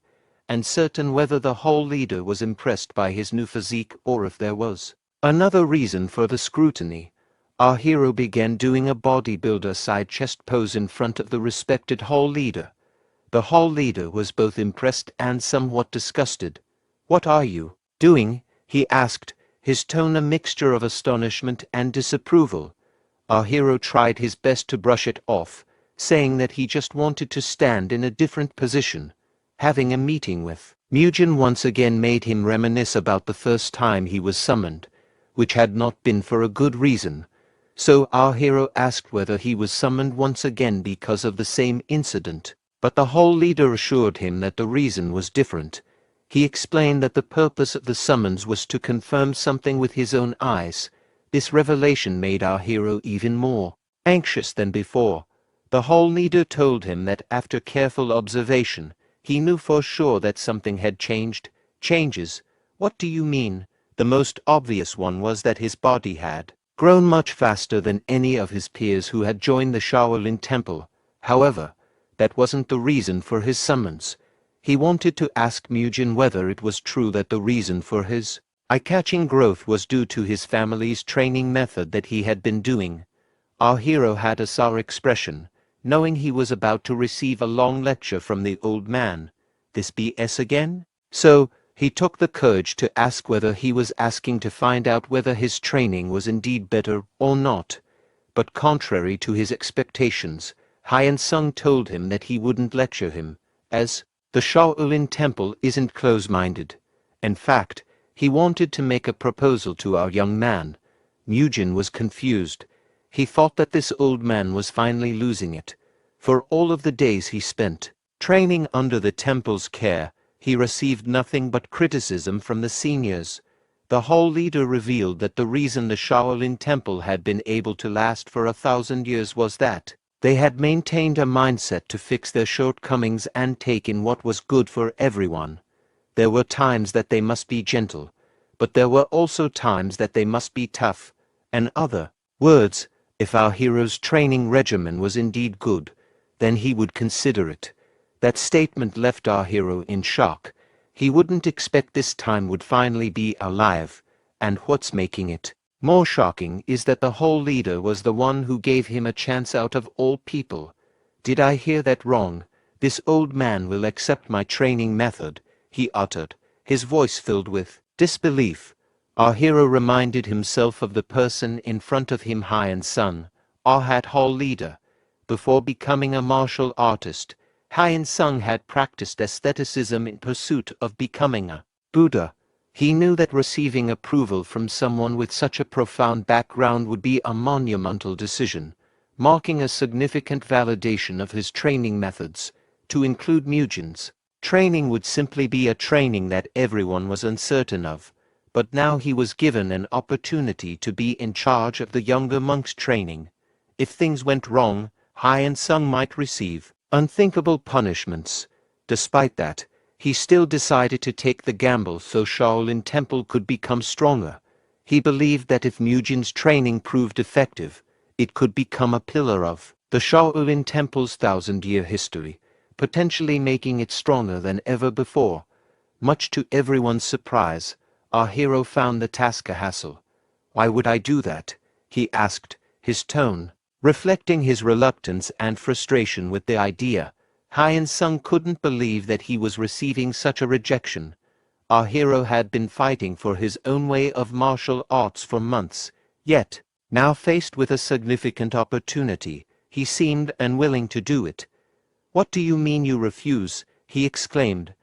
uncertain whether the whole leader was impressed by his new physique or if there was another reason for the scrutiny. Our hero began doing a bodybuilder side chest pose in front of the respected whole leader. The whole leader was both impressed and somewhat disgusted. "What are you doing?" he asked, his tone a mixture of astonishment and disapproval. Our hero tried his best to brush it off, saying that he just wanted to stand in a different position. Having a meeting with Mugen once again made him reminisce about the first time he was summoned, which had not been for a good reason. So our hero asked whether he was summoned once again because of the same incident. But the whole leader assured him that the reason was different. He explained that the purpose of the summons was to confirm something with his own eyes. This revelation made our hero even more anxious than before. The whole leader told him that after careful observation, he knew for sure that something had changed. Changes? What do you mean? The most obvious one was that his body had grown much faster than any of his peers who had joined the Shaolin Temple. However, that wasn't the reason for his summons. He wanted to ask Mugen whether it was true that the reason for his eye-catching growth was due to his family's training method that he had been doing. Our hero had a sour expression, knowing he was about to receive a long lecture from the old man. This BS again? So, he took the courage to ask whether he was asking to find out whether his training was indeed better or not. But contrary to his expectations, Hyan-sung told him that he wouldn't lecture him, as the Shaolin Temple isn't close-minded. In fact, he wanted to make a proposal to our young man. Mugen was confused. He thought that this old man was finally losing it. For all of the days he spent training under the temple's care, he received nothing but criticism from the seniors. The whole leader revealed that the reason the Shaolin Temple had been able to last for 1,000 years was that they had maintained a mindset to fix their shortcomings and take in what was good for everyone. There were times that they must be gentle, but there were also times that they must be tough. In other words, if our hero's training regimen was indeed good, then he would consider it. That statement left our hero in shock. He wouldn't expect this time would finally be alive, and what's making it more shocking is that the whole leader was the one who gave him a chance out of all people. "Did I hear that wrong? This old man will accept my training method," he uttered, his voice filled with disbelief. Our hero reminded himself of the person in front of him, Hyein Sung, our hall leader. Before becoming a martial artist, Hyein Sung had practiced aestheticism in pursuit of becoming a Buddha. He knew that receiving approval from someone with such a profound background would be a monumental decision, marking a significant validation of his training methods. To include Mugen's training would simply be a training that everyone was uncertain of, but now he was given an opportunity to be in charge of the younger monk's training. If things went wrong, Hyein Sung might receive unthinkable punishments. Despite that, he still decided to take the gamble so Shaolin Temple could become stronger. He believed that if Mugen's training proved effective, it could become a pillar of the Shaolin Temple's 1,000-year history, potentially making it stronger than ever before. Much to everyone's surprise, our hero found the task a hassle. "Why would I do that?" he asked, his tone reflecting his reluctance and frustration with the idea. Hyein Sung couldn't believe that he was receiving such a rejection. Our hero had been fighting for his own way of martial arts for months, yet, now faced with a significant opportunity, he seemed unwilling to do it. "What do you mean you refuse?" he exclaimed.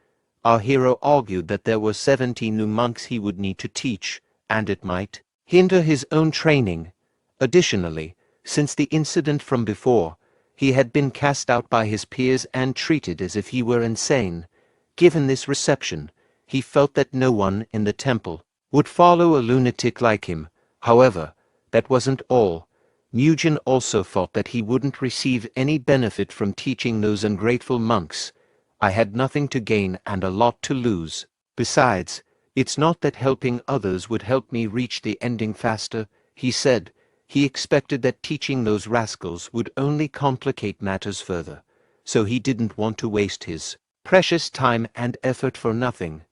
Our hero argued that there were 70 new monks he would need to teach, and it might hinder his own training. Additionally, since the incident from before, he had been cast out by his peers and treated as if he were insane. Given this reception, he felt that no one in the temple would follow a lunatic like him. However, that wasn't all. Mugen also thought that he wouldn't receive any benefit from teaching those ungrateful monks. "I had nothing to gain and a lot to lose. Besides, it's not that helping others would help me reach the ending faster," he said. He expected that teaching those rascals would only complicate matters further, so he didn't want to waste his precious time and effort for nothing.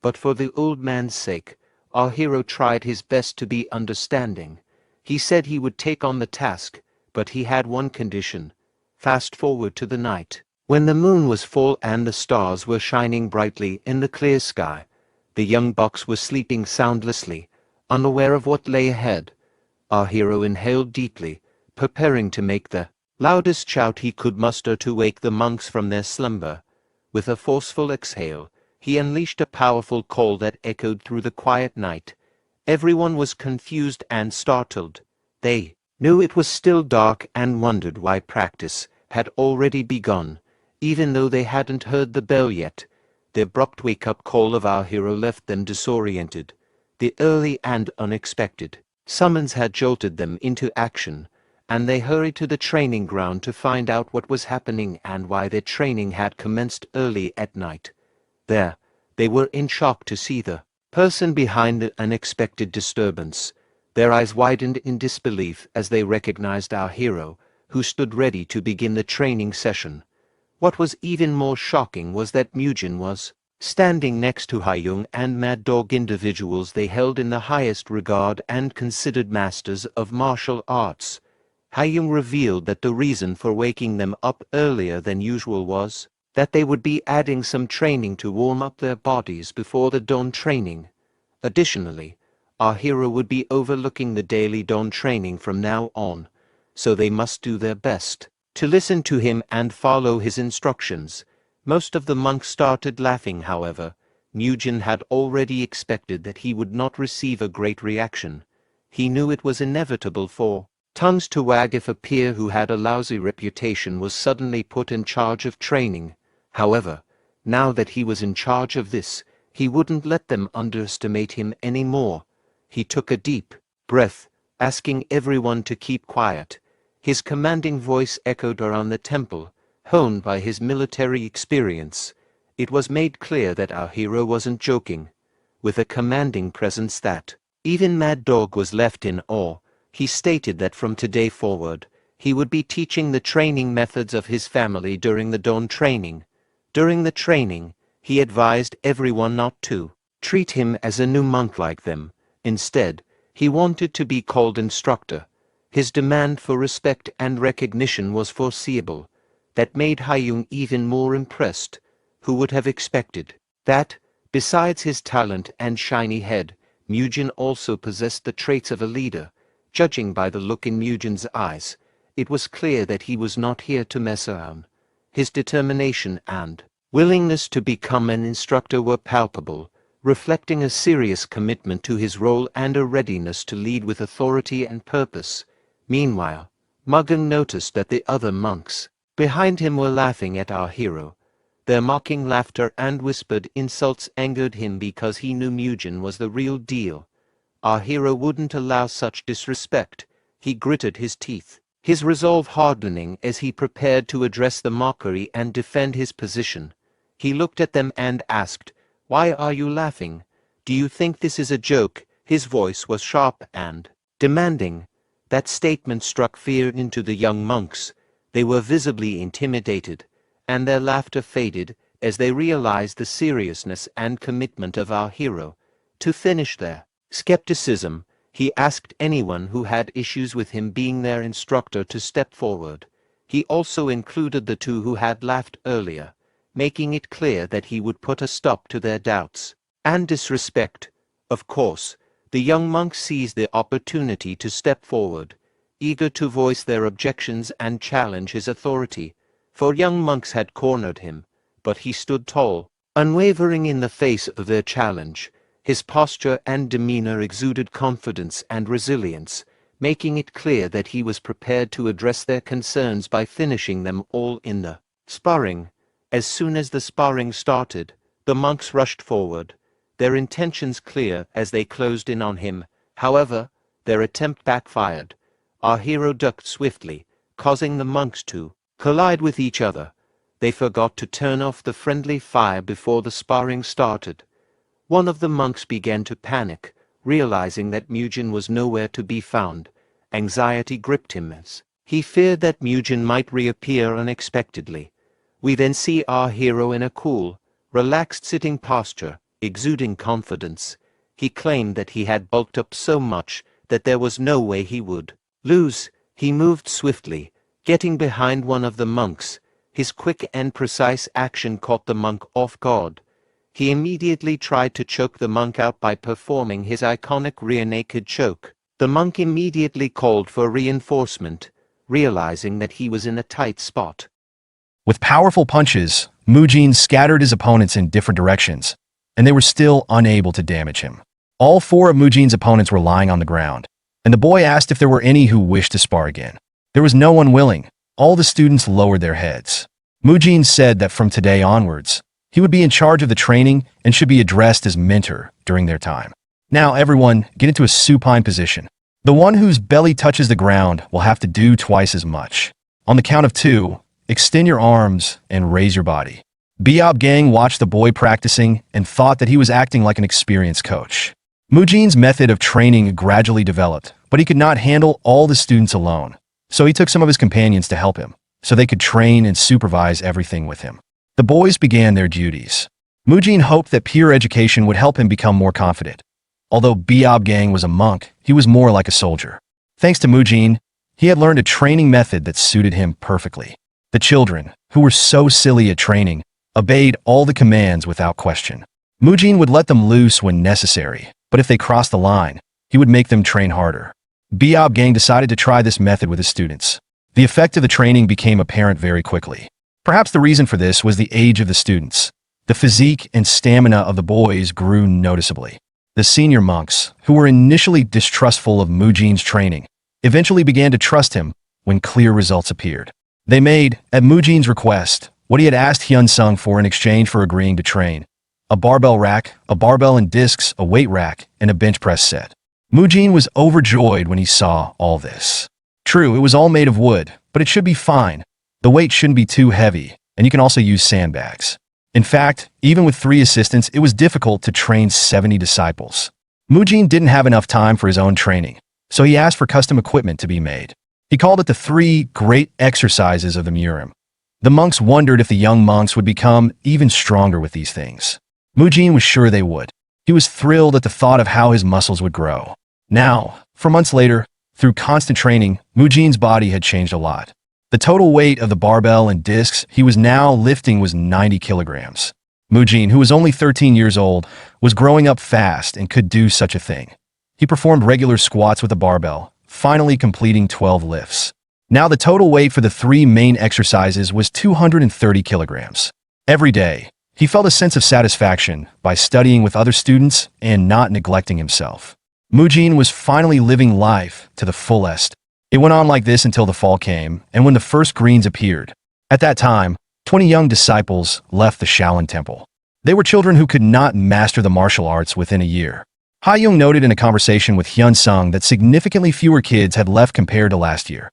But for the old man's sake, our hero tried his best to be understanding. He said he would take on the task, but he had one condition. Fast forward to the night, when the moon was full and the stars were shining brightly in the clear sky. The young bucks were sleeping soundlessly, unaware of what lay ahead. Our hero inhaled deeply, preparing to make the loudest shout he could muster to wake the monks from their slumber. With a forceful exhale, he unleashed a powerful call that echoed through the quiet night. Everyone was confused and startled. They knew it was still dark and wondered why practice had already begun, even though they hadn't heard the bell yet. The abrupt wake-up call of our hero left them disoriented. The early and unexpected summons had jolted them into action, and they hurried to the training ground to find out what was happening and why their training had commenced early at night. There, they were in shock to see the person behind the unexpected disturbance. Their eyes widened in disbelief as they recognized our hero, who stood ready to begin the training session. What was even more shocking was that Mugen was standing next to Haiyung and Mad Dog, individuals they held in the highest regard and considered masters of martial arts. Haiyung revealed that the reason for waking them up earlier than usual was that they would be adding some training to warm up their bodies before the dawn training. Additionally, our hero would be overlooking the daily dawn training from now on, so they must do their best to listen to him and follow his instructions. Most of the monks started laughing, however. Mugen had already expected that he would not receive a great reaction. He knew it was inevitable for tongues to wag if a peer who had a lousy reputation was suddenly put in charge of training. However, now that he was in charge of this, he wouldn't let them underestimate him any more. He took a deep breath, asking everyone to keep quiet. His commanding voice echoed around the temple, honed by his military experience. It was made clear that our hero wasn't joking. With a commanding presence that even Mad Dog was left in awe, he stated that from today forward, he would be teaching the training methods of his family during the dawn training. During the training, he advised everyone not to treat him as a new monk like them. Instead, he wanted to be called instructor. His demand for respect and recognition was foreseeable. That made Haiyung even more impressed. Who would have expected that, besides his talent and shiny head, Mugen also possessed the traits of a leader. Judging by the look in Mugen's eyes, it was clear that he was not here to mess around. His determination and willingness to become an instructor were palpable, reflecting a serious commitment to his role and a readiness to lead with authority and purpose. Meanwhile, Mugen noticed that the other monks behind him were laughing at our hero. Their mocking laughter and whispered insults angered him because he knew Mugen was the real deal. Our hero wouldn't allow such disrespect. He gritted his teeth, his resolve hardening as he prepared to address the mockery and defend his position. He looked at them and asked, "Why are you laughing? Do you think this is a joke?" His voice was sharp and demanding. That statement struck fear into the young monks. They were visibly intimidated, and their laughter faded as they realized the seriousness and commitment of our hero. To finish their skepticism, he asked anyone who had issues with him being their instructor to step forward. He also included the two who had laughed earlier, making it clear that he would put a stop to their doubts and disrespect. Of course, the young monks seized the opportunity to step forward, eager to voice their objections and challenge his authority. For young monks had cornered him, but he stood tall, unwavering in the face of their challenge. His posture and demeanor exuded confidence and resilience, making it clear that he was prepared to address their concerns by finishing them all in the sparring. As soon as the sparring started, the monks rushed forward, their intentions clear as they closed in on him. However, their attempt backfired. Our hero ducked swiftly, causing the monks to collide with each other. They forgot to turn off the friendly fire before the sparring started. One of the monks began to panic, realizing that Mugen was nowhere to be found. Anxiety gripped him as he feared that Mugen might reappear unexpectedly. We then see our hero in a cool, relaxed sitting posture, exuding confidence. He claimed that he had bulked up so much that there was no way he would lose. He moved swiftly, getting behind one of the monks. His quick and precise action caught the monk off guard. He immediately tried to choke the monk out by performing his iconic rear naked choke. The monk immediately called for reinforcement, realizing that he was in a tight spot. With powerful punches, Mugen scattered his opponents in different directions, and they were still unable to damage him. All four of Mugen's opponents were lying on the ground, and the boy asked if there were any who wished to spar again. There was no one willing. All the students lowered their heads. Mugen said that from today onwards, he would be in charge of the training and should be addressed as mentor during their time. Now everyone, get into a supine position. The one whose belly touches the ground will have to do twice as much. On the count of 2, extend your arms and raise your body. Biob Gang watched the boy practicing and thought that he was acting like an experienced coach. Mugen's method of training gradually developed, but he could not handle all the students alone. So he took some of his companions to help him, so they could train and supervise everything with him. The boys began their duties. Mugen hoped that peer education would help him become more confident. Although Biob Gang was a monk, he was more like a soldier. Thanks to Mugen, he had learned a training method that suited him perfectly. The children, who were so silly at training, obeyed all the commands without question. Mugen would let them loose when necessary, but if they crossed the line, he would make them train harder. Biob Gang decided to try this method with his students. The effect of the training became apparent very quickly. Perhaps the reason for this was the age of the students. The physique and stamina of the boys grew noticeably. The senior monks, who were initially distrustful of Mugen's training, eventually began to trust him when clear results appeared. They made, at Mugen's request, what he had asked Hyun-sung for in exchange for agreeing to train: a barbell rack, a barbell and discs, a weight rack, and a bench press set. Mugen was overjoyed when he saw all this. True, it was all made of wood, but it should be fine. The weight shouldn't be too heavy, and you can also use sandbags. In fact, even with 3 assistants, it was difficult to train 70 disciples. Mugen didn't have enough time for his own training, so he asked for custom equipment to be made. He called it the 3 great exercises of the Murim. The monks wondered if the young monks would become even stronger with these things. Mugen was sure they would. He was thrilled at the thought of how his muscles would grow. Now, 4 months later, through constant training, Mugen's body had changed a lot. The total weight of the barbell and discs he was now lifting was 90 kilograms. Mujin, who was only 13 years old, was growing up fast and could do such a thing. He performed regular squats with a barbell, finally completing 12 lifts. Now the total weight for the 3 main exercises was 230 kilograms. Every day, he felt a sense of satisfaction by studying with other students and not neglecting himself. Mujin was finally living life to the fullest. It went on like this until the fall came, and when the first greens appeared. At that time, 20 young disciples left the Shaolin Temple. They were children who could not master the martial arts within a year. Ha-young noted in a conversation with Hyun-sung that significantly fewer kids had left compared to last year.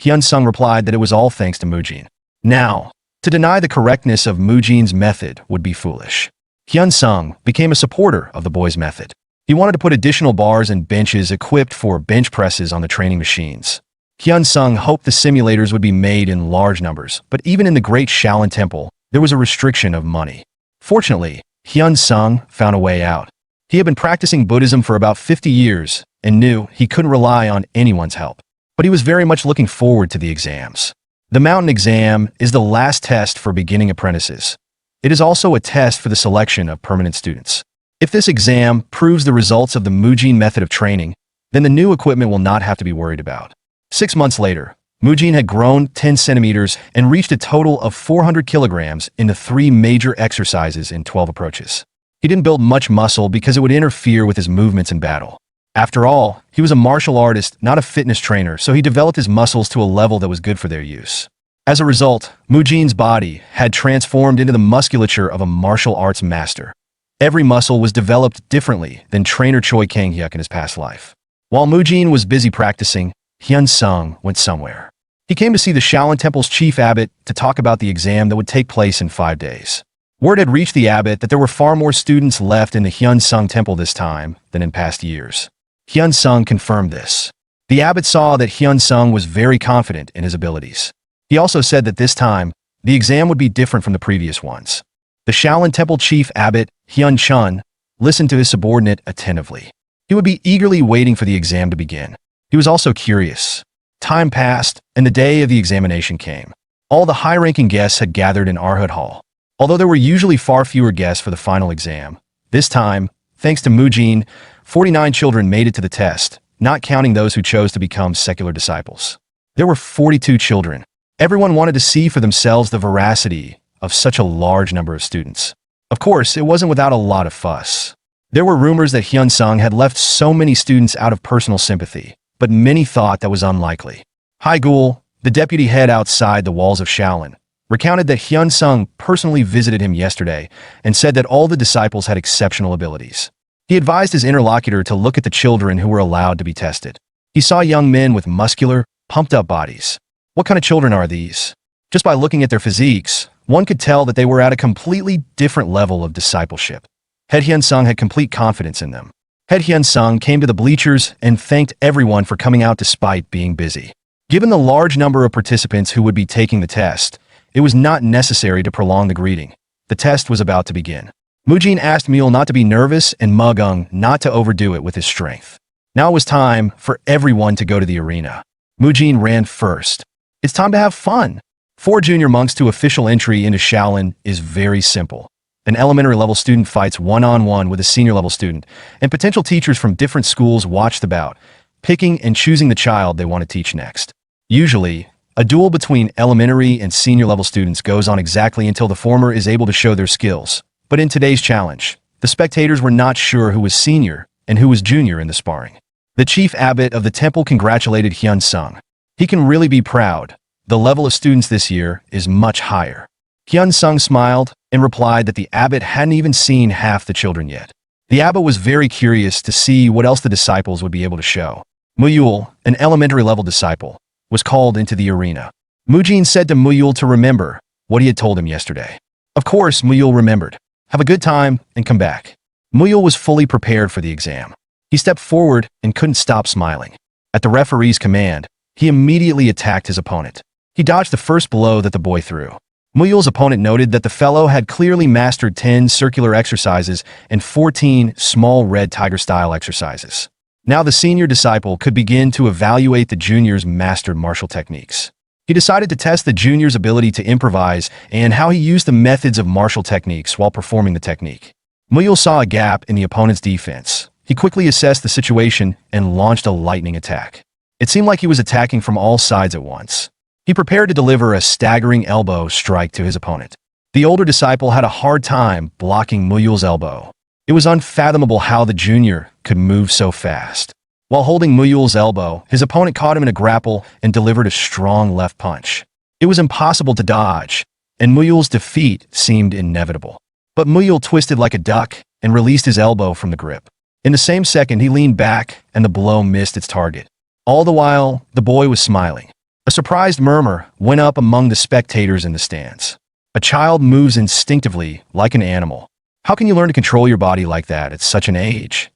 Hyun-sung replied that it was all thanks to Mujin. Now, to deny the correctness of Mujin's method would be foolish. Hyun-sung became a supporter of the boy's method. He wanted to put additional bars and benches equipped for bench presses on the training machines. Hyun-sung hoped the simulators would be made in large numbers, but even in the Great Shaolin Temple, there was a restriction of money. Fortunately, Hyun-sung found a way out. He had been practicing Buddhism for about 50 years and knew he couldn't rely on anyone's help. But he was very much looking forward to the exams. The mountain exam is the last test for beginning apprentices. It is also a test for the selection of permanent students. If this exam proves the results of the Mujin method of training, then the new equipment will not have to be worried about. 6 months later, Mujin had grown 10 centimeters and reached a total of 400 kilograms in the 3 major exercises in 12 approaches. He didn't build much muscle because it would interfere with his movements in battle. After all, he was a martial artist, not a fitness trainer, so he developed his muscles to a level that was good for their use. As a result, Mujin's body had transformed into the musculature of a martial arts master. Every muscle was developed differently than trainer Choi Kang-hyuk in his past life. While Mujin was busy practicing, Hyun-sung went somewhere. He came to see the Shaolin Temple's chief abbot to talk about the exam that would take place in 5 days. Word had reached the abbot that there were far more students left in the Hyun-sung Temple this time than in past years. Hyun-sung confirmed this. The abbot saw that Hyun-sung was very confident in his abilities. He also said that this time, the exam would be different from the previous ones. The Shaolin Temple chief abbot, Hyun-chun, listened to his subordinate attentively. He would be eagerly waiting for the exam to begin. He was also curious. Time passed, and the day of the examination came. All the high-ranking guests had gathered in Arhut Hall. Although there were usually far fewer guests for the final exam, this time, thanks to Mujin, 49 children made it to the test, not counting those who chose to become secular disciples. There were 42 children. Everyone wanted to see for themselves the veracity of such a large number of students. Of course, it wasn't without a lot of fuss. There were rumors that Hyun-sung had left so many students out of personal sympathy, but many thought that was unlikely. Haigul, the deputy head outside the walls of Shaolin, recounted that Hyun-sung personally visited him yesterday and said that all the disciples had exceptional abilities. He advised his interlocutor to look at the children who were allowed to be tested. He saw young men with muscular, pumped-up bodies. What kind of children are these? Just by looking at their physiques, one could tell that they were at a completely different level of discipleship. Head Hyun-sung had complete confidence in them. Head Hyun-sung came to the bleachers and thanked everyone for coming out despite being busy. Given the large number of participants who would be taking the test, it was not necessary to prolong the greeting. The test was about to begin. Mujin asked Mule not to be nervous and Mugung not to overdo it with his strength. Now it was time for everyone to go to the arena. Mujin ran first. It's time to have fun. For junior monks to official entry into Shaolin is very simple. An elementary level student fights one-on-one with a senior level student, and potential teachers from different schools watch the bout, picking and choosing the child they want to teach next. Usually, a duel between elementary and senior level students goes on exactly until the former is able to show their skills. But in today's challenge, the spectators were not sure who was senior and who was junior in the sparring. The chief abbot of the temple congratulated Hyun-sung. He can really be proud. The level of students this year is much higher. Hyun-sung smiled and replied that the abbot hadn't even seen half the children yet. The abbot was very curious to see what else the disciples would be able to show. Muyul, an elementary level disciple, was called into the arena. Mujin said to Muyul to remember what he had told him yesterday. Of course, Muyul remembered. Have a good time and come back. Muyul was fully prepared for the exam. He stepped forward and couldn't stop smiling. At the referee's command, he immediately attacked his opponent. He dodged the first blow that the boy threw. Muyul's opponent noted that the fellow had clearly mastered 10 circular exercises and 14 small red tiger-style exercises. Now the senior disciple could begin to evaluate the junior's mastered martial techniques. He decided to test the junior's ability to improvise and how he used the methods of martial techniques while performing the technique. Muyul saw a gap in the opponent's defense. He quickly assessed the situation and launched a lightning attack. It seemed like he was attacking from all sides at once. He prepared to deliver a staggering elbow strike to his opponent. The older disciple had a hard time blocking Muyul's elbow. It was unfathomable how the junior could move so fast. While holding Muyul's elbow, his opponent caught him in a grapple and delivered a strong left punch. It was impossible to dodge, and Muyul's defeat seemed inevitable. But Muyul twisted like a duck and released his elbow from the grip. In the same second, he leaned back and the blow missed its target. All the while, the boy was smiling. A surprised murmur went up among the spectators in the stands. A child moves instinctively like an animal. How can you learn to control your body like that at such an age?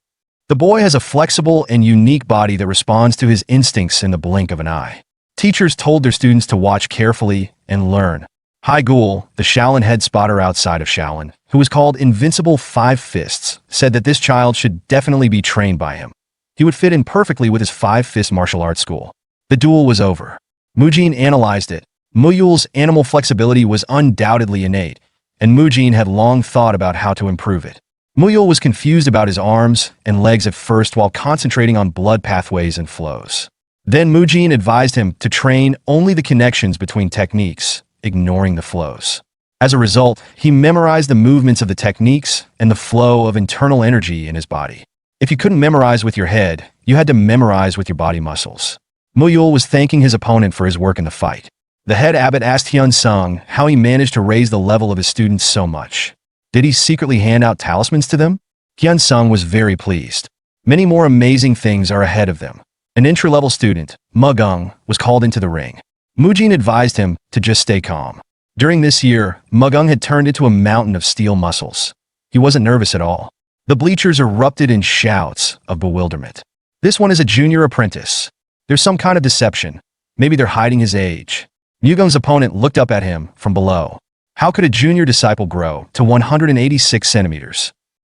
The boy has a flexible and unique body that responds to his instincts in the blink of an eye. Teachers told their students to watch carefully and learn. Hai Gul, the Shaolin head spotter outside of Shaolin, who was called Invincible Five Fists, said that this child should definitely be trained by him. He would fit in perfectly with his five-fist martial arts school. The duel was over. Mujin analyzed it. Muyul's animal flexibility was undoubtedly innate, and Mujin had long thought about how to improve it. Muyul was confused about his arms and legs at first while concentrating on blood pathways and flows. Then Mujin advised him to train only the connections between techniques, ignoring the flows. As a result, he memorized the movements of the techniques and the flow of internal energy in his body. If you couldn't memorize with your head, you had to memorize with your body muscles. Muyul was thanking his opponent for his work in the fight. The head abbot asked Hyun Sung how he managed to raise the level of his students so much. Did he secretly hand out talismans to them? Hyun Sung was very pleased. Many more amazing things are ahead of them. An entry-level student, Mugung, was called into the ring. Mujin advised him to just stay calm. During this year, Mugung had turned into a mountain of steel muscles. He wasn't nervous at all. The bleachers erupted in shouts of bewilderment. This one is a junior apprentice. There's some kind of deception. Maybe they're hiding his age. Mugung's opponent looked up at him from below. How could a junior disciple grow to 186 centimeters?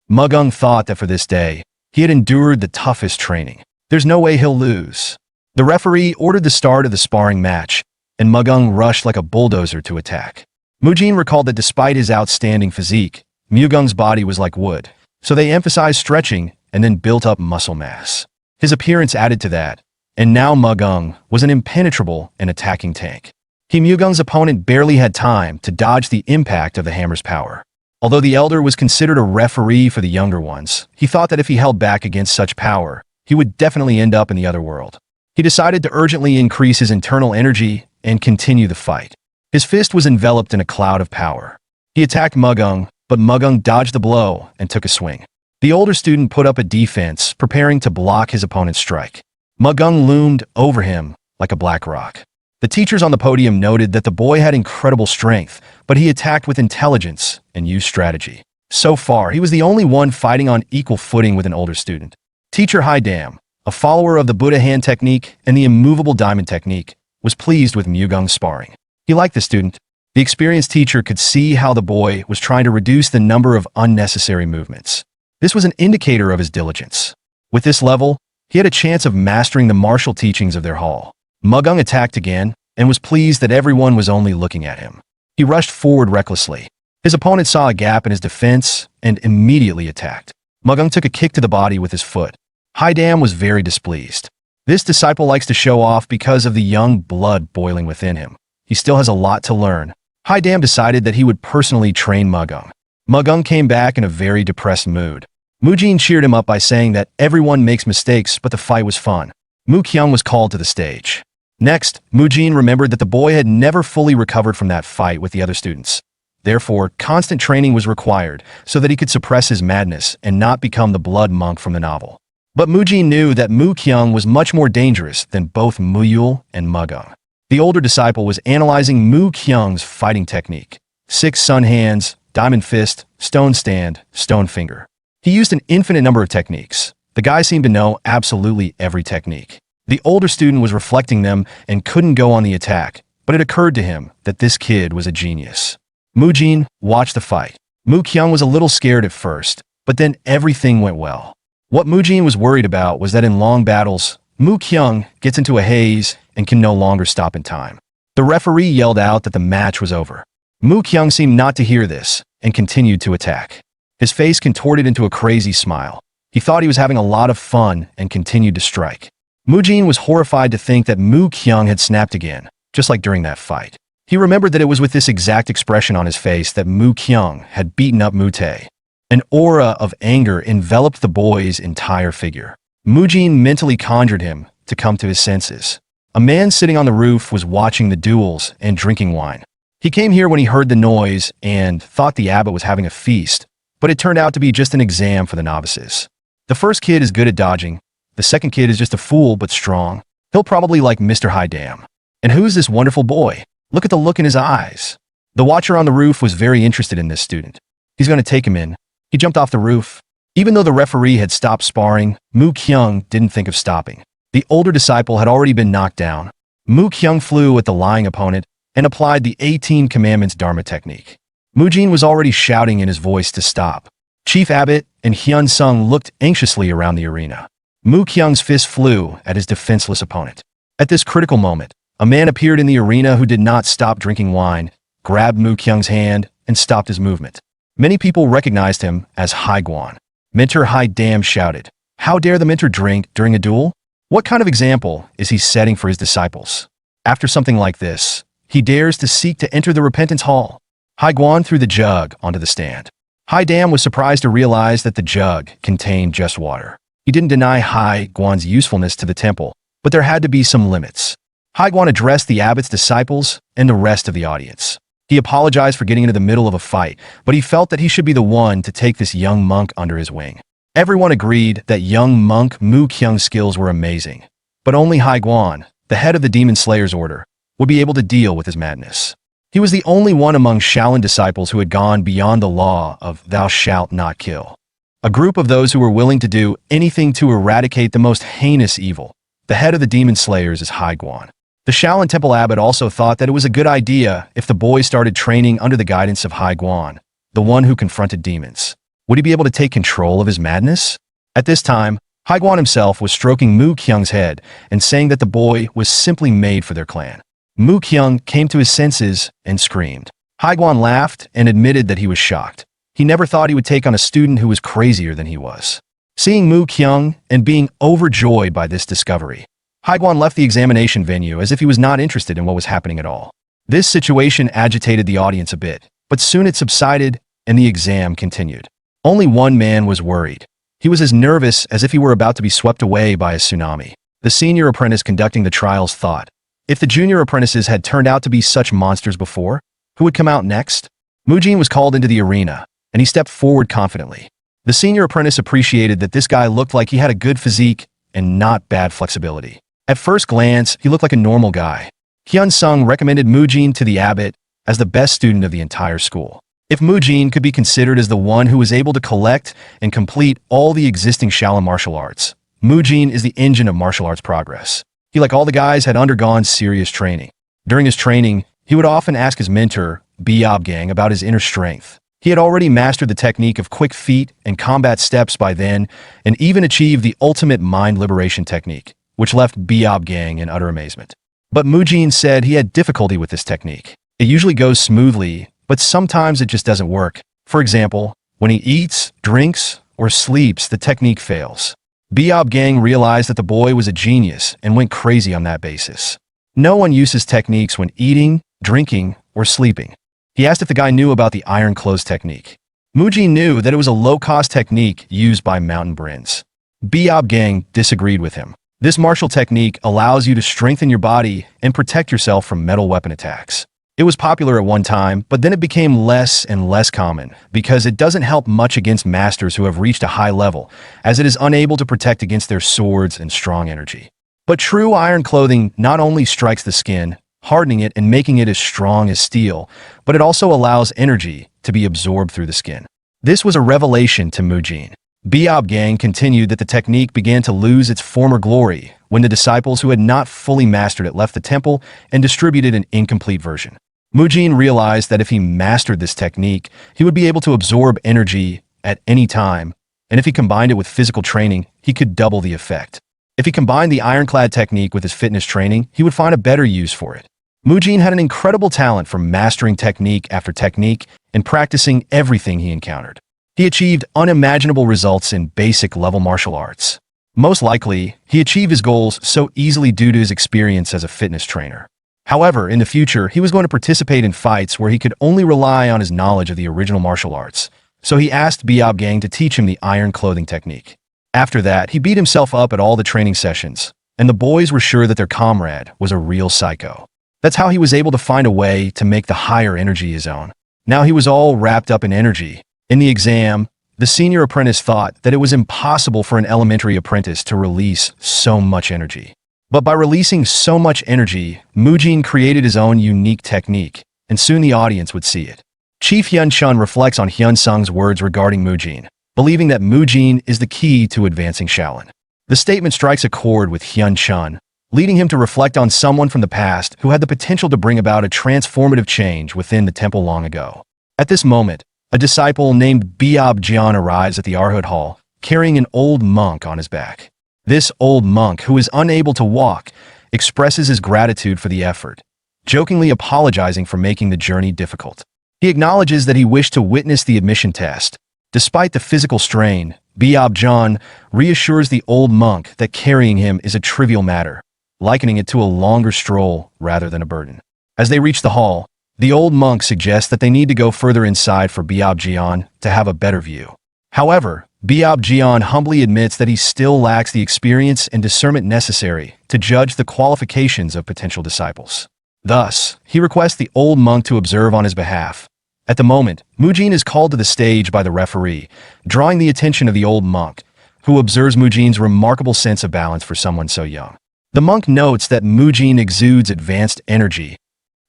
Mugung thought that for this day, he had endured the toughest training. There's no way he'll lose. The referee ordered the start of the sparring match, and Mugung rushed like a bulldozer to attack. Mujin recalled that despite his outstanding physique, Mugung's body was like wood, so they emphasized stretching and then built up muscle mass. His appearance added to that, and now Mugung was an impenetrable and attacking tank. Mugung's opponent barely had time to dodge the impact of the hammer's power. Although the elder was considered a referee for the younger ones, he thought that if he held back against such power, he would definitely end up in the other world. He decided to urgently increase his internal energy and continue the fight. His fist was enveloped in a cloud of power. He attacked Mugung, but Mugung dodged the blow and took a swing. The older student put up a defense, preparing to block his opponent's strike. Mugung loomed over him like a black rock. The teachers on the podium noted that the boy had incredible strength, but he attacked with intelligence and used strategy. So far, he was the only one fighting on equal footing with an older student. Teacher Haidam, a follower of the Buddha hand technique and the immovable diamond technique, was pleased with Mugung's sparring. He liked the student. The experienced teacher could see how the boy was trying to reduce the number of unnecessary movements. This was an indicator of his diligence. With this level, he had a chance of mastering the martial teachings of their hall. Mugung attacked again and was pleased that everyone was only looking at him. He rushed forward recklessly. His opponent saw a gap in his defense and immediately attacked. Mugung took a kick to the body with his foot. Haidam was very displeased. This disciple likes to show off because of the young blood boiling within him. He still has a lot to learn. Haidam decided that he would personally train Mugung. Mugung came back in a very depressed mood. Mujin cheered him up by saying that everyone makes mistakes, but the fight was fun. Mu Kyung was called to the stage. Next, Mujin remembered that the boy had never fully recovered from that fight with the other students. Therefore, constant training was required so that he could suppress his madness and not become the blood monk from the novel. But Mujin knew that Mu Kyung was much more dangerous than both Muyul and Mugung. The older disciple was analyzing Mu Kyung's fighting technique. 6 sun hands, diamond fist, stone stand, stone finger. He used an infinite number of techniques. The guy seemed to know absolutely every technique. The older student was reflecting them and couldn't go on the attack, but it occurred to him that this kid was a genius. Mujin watched the fight. Mu Kyung was a little scared at first, but then everything went well. What Mujin was worried about was that in long battles, Mu Kyung gets into a haze and can no longer stop in time. The referee yelled out that the match was over. Mu Kyung seemed not to hear this and continued to attack. His face contorted into a crazy smile. He thought he was having a lot of fun and continued to strike. Mujin was horrified to think that Mu Kyung had snapped again, just like during that fight. He remembered that it was with this exact expression on his face that Mu Kyung had beaten up Mu Tae. An aura of anger enveloped the boy's entire figure. Mujin mentally conjured him to come to his senses. A man sitting on the roof was watching the duels and drinking wine. He came here when he heard the noise and thought the abbot was having a feast, but it turned out to be just an exam for the novices. The first kid is good at dodging. The second kid is just a fool but strong. He'll probably like Mr. High Dam. And who's this wonderful boy? Look at the look in his eyes. The watcher on the roof was very interested in this student. He's going to take him in. He jumped off the roof. Even though the referee had stopped sparring, Mu Kyung didn't think of stopping. The older disciple had already been knocked down. Mu Kyung flew at the lying opponent and applied the 18 Commandments Dharma technique. Mujin was already shouting in his voice to stop. Chief Abbot and Hyun Sung looked anxiously around the arena. Mu Kyung's fist flew at his defenseless opponent. At this critical moment, a man appeared in the arena who did not stop drinking wine, grabbed Mu Kyung's hand, and stopped his movement. Many people recognized him as Hai Guan. Mentor Hai Dam shouted, "How dare the mentor drink during a duel? What kind of example is he setting for his disciples? After something like this, he dares to seek to enter the repentance hall." Hai Guan threw the jug onto the stand. Hai Dam was surprised to realize that the jug contained just water. He didn't deny Hai Guan's usefulness to the temple, but there had to be some limits. Hai Guan addressed the abbot's disciples and the rest of the audience. He apologized for getting into the middle of a fight, but he felt that he should be the one to take this young monk under his wing. Everyone agreed that young monk Mu Kyung's skills were amazing, but only Hai Guan, the head of the Demon Slayer's order, would be able to deal with his madness. He was the only one among Shaolin disciples who had gone beyond the law of "thou shalt not kill." A group of those who were willing to do anything to eradicate the most heinous evil. The head of the Demon Slayers is Hai Guan. The Shaolin Temple Abbot also thought that it was a good idea if the boy started training under the guidance of Hai Guan, the one who confronted demons. Would he be able to take control of his madness? At this time, Hai Guan himself was stroking Mu Kyung's head and saying that the boy was simply made for their clan. Mu Kyung came to his senses and screamed. Hai Guan laughed and admitted that he was shocked. He never thought he would take on a student who was crazier than he was. Seeing Mu Kyung and being overjoyed by this discovery, Hai Guan left the examination venue as if he was not interested in what was happening at all. This situation agitated the audience a bit, but soon it subsided and the exam continued. Only one man was worried. He was as nervous as if he were about to be swept away by a tsunami. The senior apprentice conducting the trials thought, if the junior apprentices had turned out to be such monsters before, who would come out next? Mujin was called into the arena, and he stepped forward confidently. The senior apprentice appreciated that this guy looked like he had a good physique and not bad flexibility. At first glance, he looked like a normal guy. Hyun Sung recommended Mujin to the abbot as the best student of the entire school. If Mujin could be considered as the one who was able to collect and complete all the existing Shaolin martial arts, Mujin is the engine of martial arts progress. He, like all the guys, had undergone serious training. During his training, he would often ask his mentor, Gang, about his inner strength. He had already mastered the technique of quick feet and combat steps by then, and even achieved the ultimate mind liberation technique, which left Gang in utter amazement. But Mujin said he had difficulty with this technique. It usually goes smoothly, but sometimes it just doesn't work. For example, when he eats, drinks, or sleeps, the technique fails. Gang realized that the boy was a genius and went crazy on that basis. No one uses techniques when eating, drinking, or sleeping. He asked if the guy knew about the iron clothes technique. Mujin knew that it was a low-cost technique used by mountain Brins. Gang disagreed with him. This martial technique allows you to strengthen your body and protect yourself from metal weapon attacks. It was popular at one time, but then it became less and less common because it doesn't help much against masters who have reached a high level, as it is unable to protect against their swords and strong energy. But true iron clothing not only strikes the skin, hardening it and making it as strong as steel, but it also allows energy to be absorbed through the skin. This was a revelation to Mujin. Gang continued that the technique began to lose its former glory when the disciples who had not fully mastered it left the temple and distributed an incomplete version. Mujin realized that if he mastered this technique, he would be able to absorb energy at any time, and if he combined it with physical training, he could double the effect. If he combined the ironclad technique with his fitness training, he would find a better use for it. Mujin had an incredible talent for mastering technique after technique and practicing everything he encountered. He achieved unimaginable results in basic level martial arts. Most likely, he achieved his goals so easily due to his experience as a fitness trainer. However, in the future, he was going to participate in fights where he could only rely on his knowledge of the original martial arts, so he asked Biob Gang to teach him the iron clothing technique. After that, he beat himself up at all the training sessions, and the boys were sure that their comrade was a real psycho. That's how he was able to find a way to make the higher energy his own. Now he was all wrapped up in energy. In the exam, the senior apprentice thought that it was impossible for an elementary apprentice to release so much energy. But by releasing so much energy, Mujin created his own unique technique, and soon the audience would see it. Chief Hyun Chun reflects on Hyun Sung's words regarding Mujin, believing that Mujin is the key to advancing Shaolin. The statement strikes a chord with Hyun Chun, leading him to reflect on someone from the past who had the potential to bring about a transformative change within the temple long ago. At this moment, a disciple named Biob Jian arrives at the Arhut Hall, carrying an old monk on his back. This old monk, who is unable to walk, expresses his gratitude for the effort, jokingly apologizing for making the journey difficult. He acknowledges that he wished to witness the admission test. Despite the physical strain, Biob Jian reassures the old monk that carrying him is a trivial matter, likening it to a longer stroll rather than a burden. As they reach the hall, the old monk suggests that they need to go further inside for Biob Jian to have a better view. However, Biob Jian humbly admits that he still lacks the experience and discernment necessary to judge the qualifications of potential disciples. Thus, he requests the old monk to observe on his behalf. At the moment, Mujin is called to the stage by the referee, drawing the attention of the old monk, who observes Mujin's remarkable sense of balance for someone so young. The monk notes that Mujin exudes advanced energy.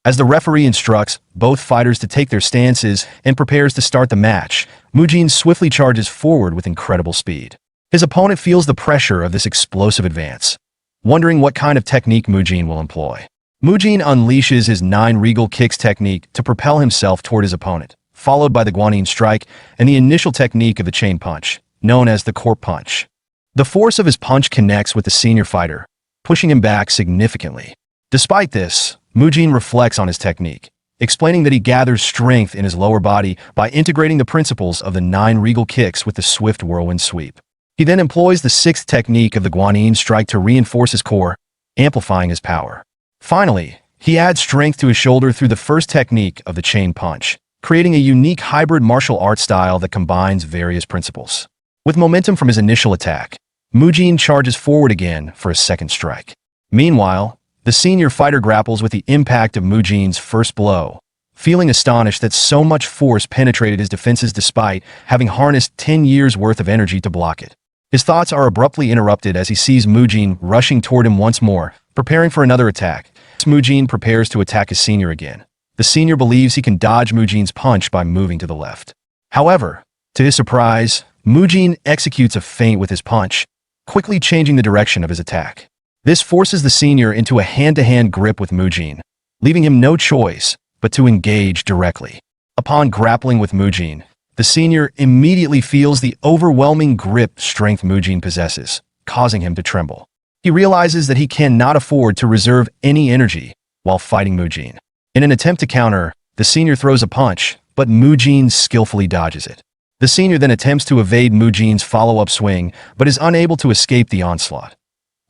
As the referee instructs both fighters to take their stances and prepares to start the match, Mujin swiftly charges forward with incredible speed. His opponent feels the pressure of this explosive advance, wondering what kind of technique Mujin will employ. Mujin unleashes his 9 regal kicks technique to propel himself toward his opponent, followed by the Guanyin strike and the initial technique of the chain punch, known as the corp punch. The force of his punch connects with the senior fighter, pushing him back significantly. Despite this, Mujin reflects on his technique, explaining that he gathers strength in his lower body by integrating the principles of the 9 regal kicks with the swift whirlwind sweep. He then employs the 6th technique of the Guanyin strike to reinforce his core, amplifying his power. Finally, he adds strength to his shoulder through the first technique of the chain punch, creating a unique hybrid martial art style that combines various principles. With momentum from his initial attack, Mujin charges forward again for a second strike. Meanwhile, the senior fighter grapples with the impact of Mujin's first blow, feeling astonished that so much force penetrated his defenses despite having harnessed 10 years' worth of energy to block it. His thoughts are abruptly interrupted as he sees Mujin rushing toward him once more, preparing for another attack. Mujin prepares to attack his senior again. The senior believes he can dodge Mujin's punch by moving to the left. However, to his surprise, Mujin executes a feint with his punch, quickly changing the direction of his attack. This forces the senior into a hand-to-hand grip with Mujin, leaving him no choice but to engage directly. Upon grappling with Mujin, the senior immediately feels the overwhelming grip strength Mujin possesses, causing him to tremble. He realizes that he cannot afford to reserve any energy while fighting Mujin. In an attempt to counter, the senior throws a punch, but Mujin skillfully dodges it. The senior then attempts to evade Mujin's follow-up swing, but is unable to escape the onslaught.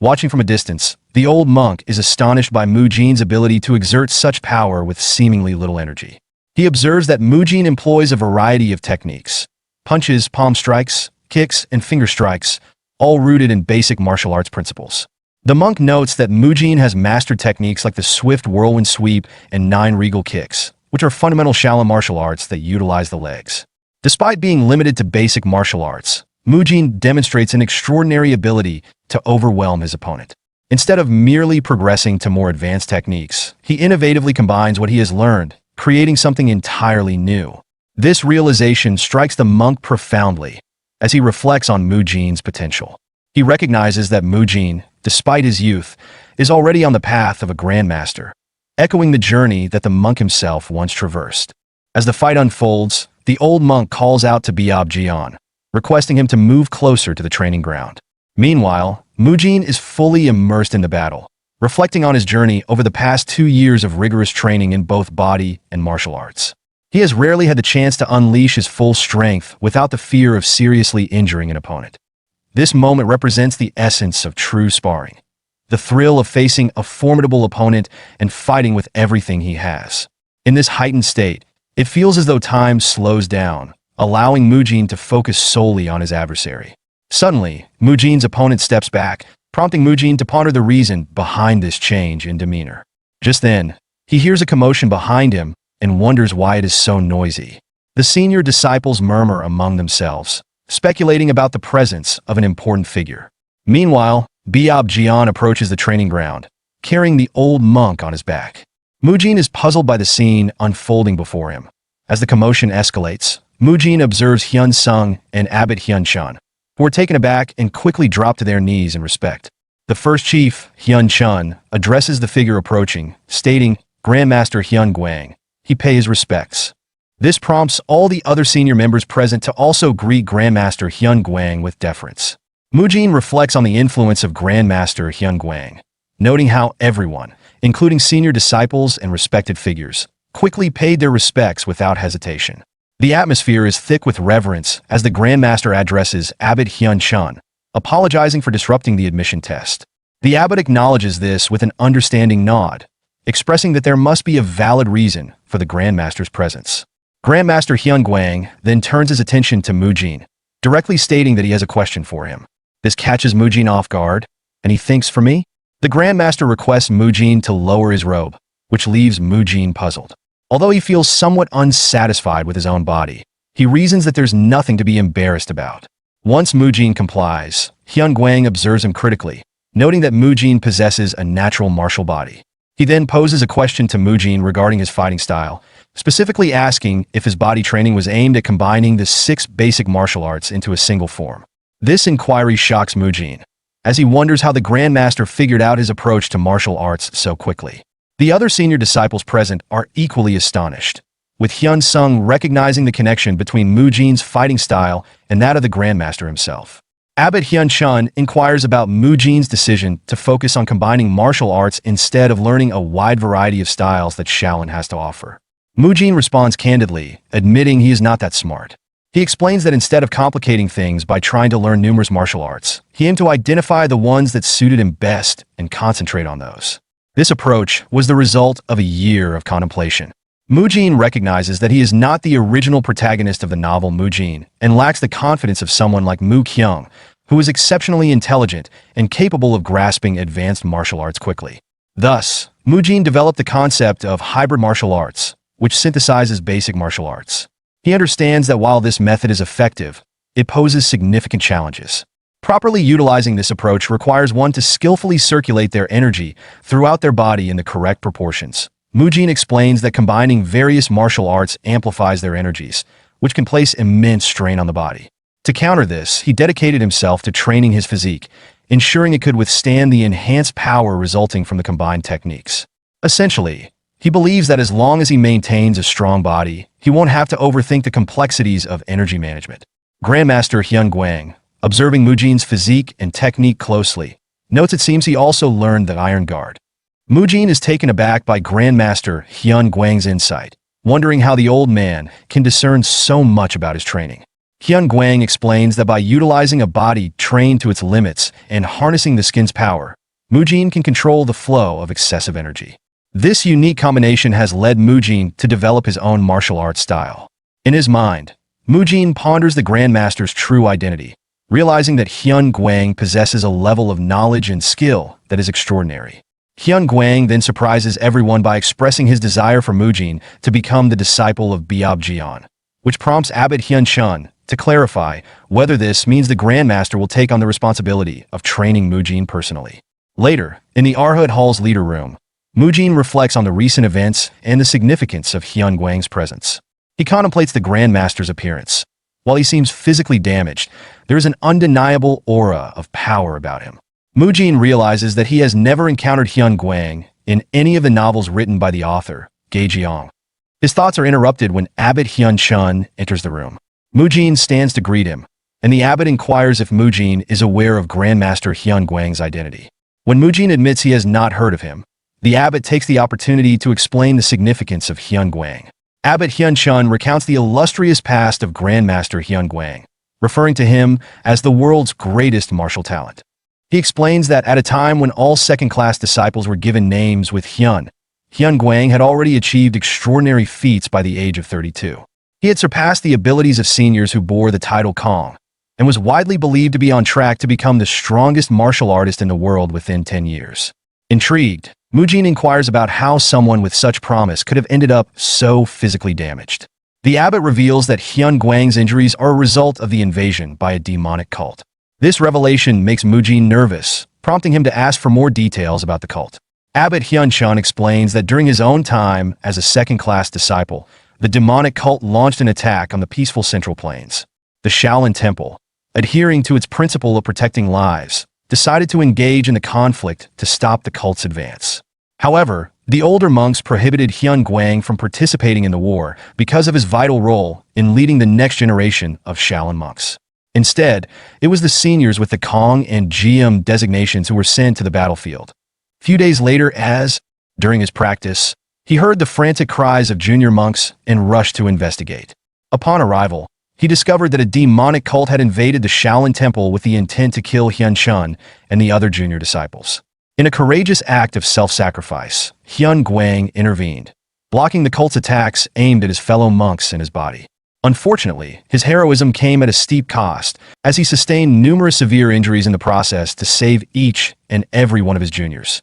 Watching from a distance, the old monk is astonished by Mujin's ability to exert such power with seemingly little energy. He observes that Mujin employs a variety of techniques: punches, palm strikes, kicks, and finger strikes, all rooted in basic martial arts principles. The monk notes that Mujin has mastered techniques like the swift whirlwind sweep and 9 regal kicks, which are fundamental Shaolin martial arts that utilize the legs. Despite being limited to basic martial arts, Mujin demonstrates an extraordinary ability to overwhelm his opponent. Instead of merely progressing to more advanced techniques, he innovatively combines what he has learned, creating something entirely new. This realization strikes the monk profoundly as he reflects on Mujin's potential. He recognizes that Mujin, despite his youth, is already on the path of a grandmaster, echoing the journey that the monk himself once traversed. As the fight unfolds, the old monk calls out to Biob Jian, requesting him to move closer to the training ground. Meanwhile, Mujin is fully immersed in the battle, reflecting on his journey over the past 2 years of rigorous training in both body and martial arts. He has rarely had the chance to unleash his full strength without the fear of seriously injuring an opponent. This moment represents the essence of true sparring, the thrill of facing a formidable opponent and fighting with everything he has. In this heightened state, it feels as though time slows down, allowing Mujin to focus solely on his adversary. Suddenly, Mujin's opponent steps back, prompting Mujin to ponder the reason behind this change in demeanor. Just then, he hears a commotion behind him and wonders why it is so noisy. The senior disciples murmur among themselves, speculating about the presence of an important figure. Meanwhile, Biob Jian approaches the training ground, carrying the old monk on his back. Mujin is puzzled by the scene unfolding before him. As the commotion escalates, Mujin observes Hyun Sung and Abbot Hyun Chun, who are taken aback and quickly drop to their knees in respect. The first chief, Hyun Chun, addresses the figure approaching, stating, "Grandmaster Hyun Guang." He pays his respects. This prompts all the other senior members present to also greet Grandmaster Hyun Guang with deference. Mujin reflects on the influence of Grandmaster Hyun Guang, noting how everyone, including senior disciples and respected figures, quickly paid their respects without hesitation. The atmosphere is thick with reverence as the Grandmaster addresses Abbot Hyun Chun, apologizing for disrupting the admission test. The abbot acknowledges this with an understanding nod, expressing that there must be a valid reason for the Grandmaster's presence. Grandmaster Hyun Guang then turns his attention to Mujin, directly stating that he has a question for him. This catches Mujin off guard, and he thinks, "For me?" The Grandmaster requests Mujin to lower his robe, which leaves Mujin puzzled. Although he feels somewhat unsatisfied with his own body, he reasons that there's nothing to be embarrassed about. Once Mujin complies, Hyun Guang observes him critically, noting that Mujin possesses a natural martial body. He then poses a question to Mujin regarding his fighting style, specifically asking if his body training was aimed at combining the 6 basic martial arts into a single form. This inquiry shocks Mujin, as he wonders how the Grandmaster figured out his approach to martial arts so quickly. The other senior disciples present are equally astonished, with Hyun Sung recognizing the connection between Mujin's fighting style and that of the Grandmaster himself. Abbot Hyun Chun inquires about Mujin's decision to focus on combining martial arts instead of learning a wide variety of styles that Shaolin has to offer. Mujin responds candidly, admitting he is not that smart. He explains that instead of complicating things by trying to learn numerous martial arts, he aimed to identify the ones that suited him best and concentrate on those. This approach was the result of a year of contemplation. Mujin recognizes that he is not the original protagonist of the novel Mujin and lacks the confidence of someone like Mu Kyung, who is exceptionally intelligent and capable of grasping advanced martial arts quickly. Thus, Mujin developed the concept of hybrid martial arts, which synthesizes basic martial arts. He understands that while this method is effective, it poses significant challenges. Properly utilizing this approach requires one to skillfully circulate their energy throughout their body in the correct proportions. Mujin explains that combining various martial arts amplifies their energies, which can place immense strain on the body. To counter this, he dedicated himself to training his physique, ensuring it could withstand the enhanced power resulting from the combined techniques. Essentially, he believes that as long as he maintains a strong body, he won't have to overthink the complexities of energy management. Grandmaster Hyun Guang, observing Mujin's physique and technique closely, notes it seems he also learned the Iron Guard. Mujin is taken aback by Grandmaster Hyun Guang's insight, wondering how the old man can discern so much about his training. Hyun Guang explains that by utilizing a body trained to its limits and harnessing the skin's power, Mujin can control the flow of excessive energy. This unique combination has led Mujin to develop his own martial arts style. In his mind, Mujin ponders the Grandmaster's true identity, realizing that Hyun Guang possesses a level of knowledge and skill that is extraordinary. Hyun Guang then surprises everyone by expressing his desire for Mujin to become the disciple of Biob Jian, which prompts Abbot Hyun Chun to clarify whether this means the Grandmaster will take on the responsibility of training Mujin personally. Later, in the Arhut Hall's leader room, Mujin reflects on the recent events and the significance of Hyun Guang's presence. He contemplates the Grandmaster's appearance. While he seems physically damaged, there is an undeniable aura of power about him. Mujin realizes that he has never encountered Hyun Guang in any of the novels written by the author, Ge Jiang. His thoughts are interrupted when Abbot Hyun Chun enters the room. Mujin stands to greet him, and the abbot inquires if Mujin is aware of Grandmaster Hyun Guang's identity. When Mujin admits he has not heard of him, the abbot takes the opportunity to explain the significance of Hyun Guang. Abbot Hyun Chun recounts the illustrious past of Grandmaster Hyun Guang, referring to him as the world's greatest martial talent. He explains that at a time when all second-class disciples were given names with Hyun Guang had already achieved extraordinary feats by the age of 32. He had surpassed the abilities of seniors who bore the title Kong, and was widely believed to be on track to become the strongest martial artist in the world within 10 years. Intrigued, Mujin inquires about how someone with such promise could have ended up so physically damaged. The abbot reveals that Hyun Guang's injuries are a result of the invasion by a demonic cult. This revelation makes Mujin nervous, prompting him to ask for more details about the cult. Abbot Hyun Chun explains that during his own time as a second-class disciple, the demonic cult launched an attack on the peaceful Central Plains. The Shaolin Temple, adhering to its principle of protecting lives, decided to engage in the conflict to stop the cult's advance. However, the older monks prohibited Hyun Guang from participating in the war because of his vital role in leading the next generation of Shaolin monks. Instead, it was the seniors with the Kong and GM designations who were sent to the battlefield. Few days later, during his practice, he heard the frantic cries of junior monks and rushed to investigate. Upon arrival, he discovered that a demonic cult had invaded the Shaolin Temple with the intent to kill Hyun Chun and the other junior disciples. In a courageous act of self-sacrifice, Hyun Guang intervened, blocking the cult's attacks aimed at his fellow monks and his body. Unfortunately, his heroism came at a steep cost, as he sustained numerous severe injuries in the process to save each and every one of his juniors.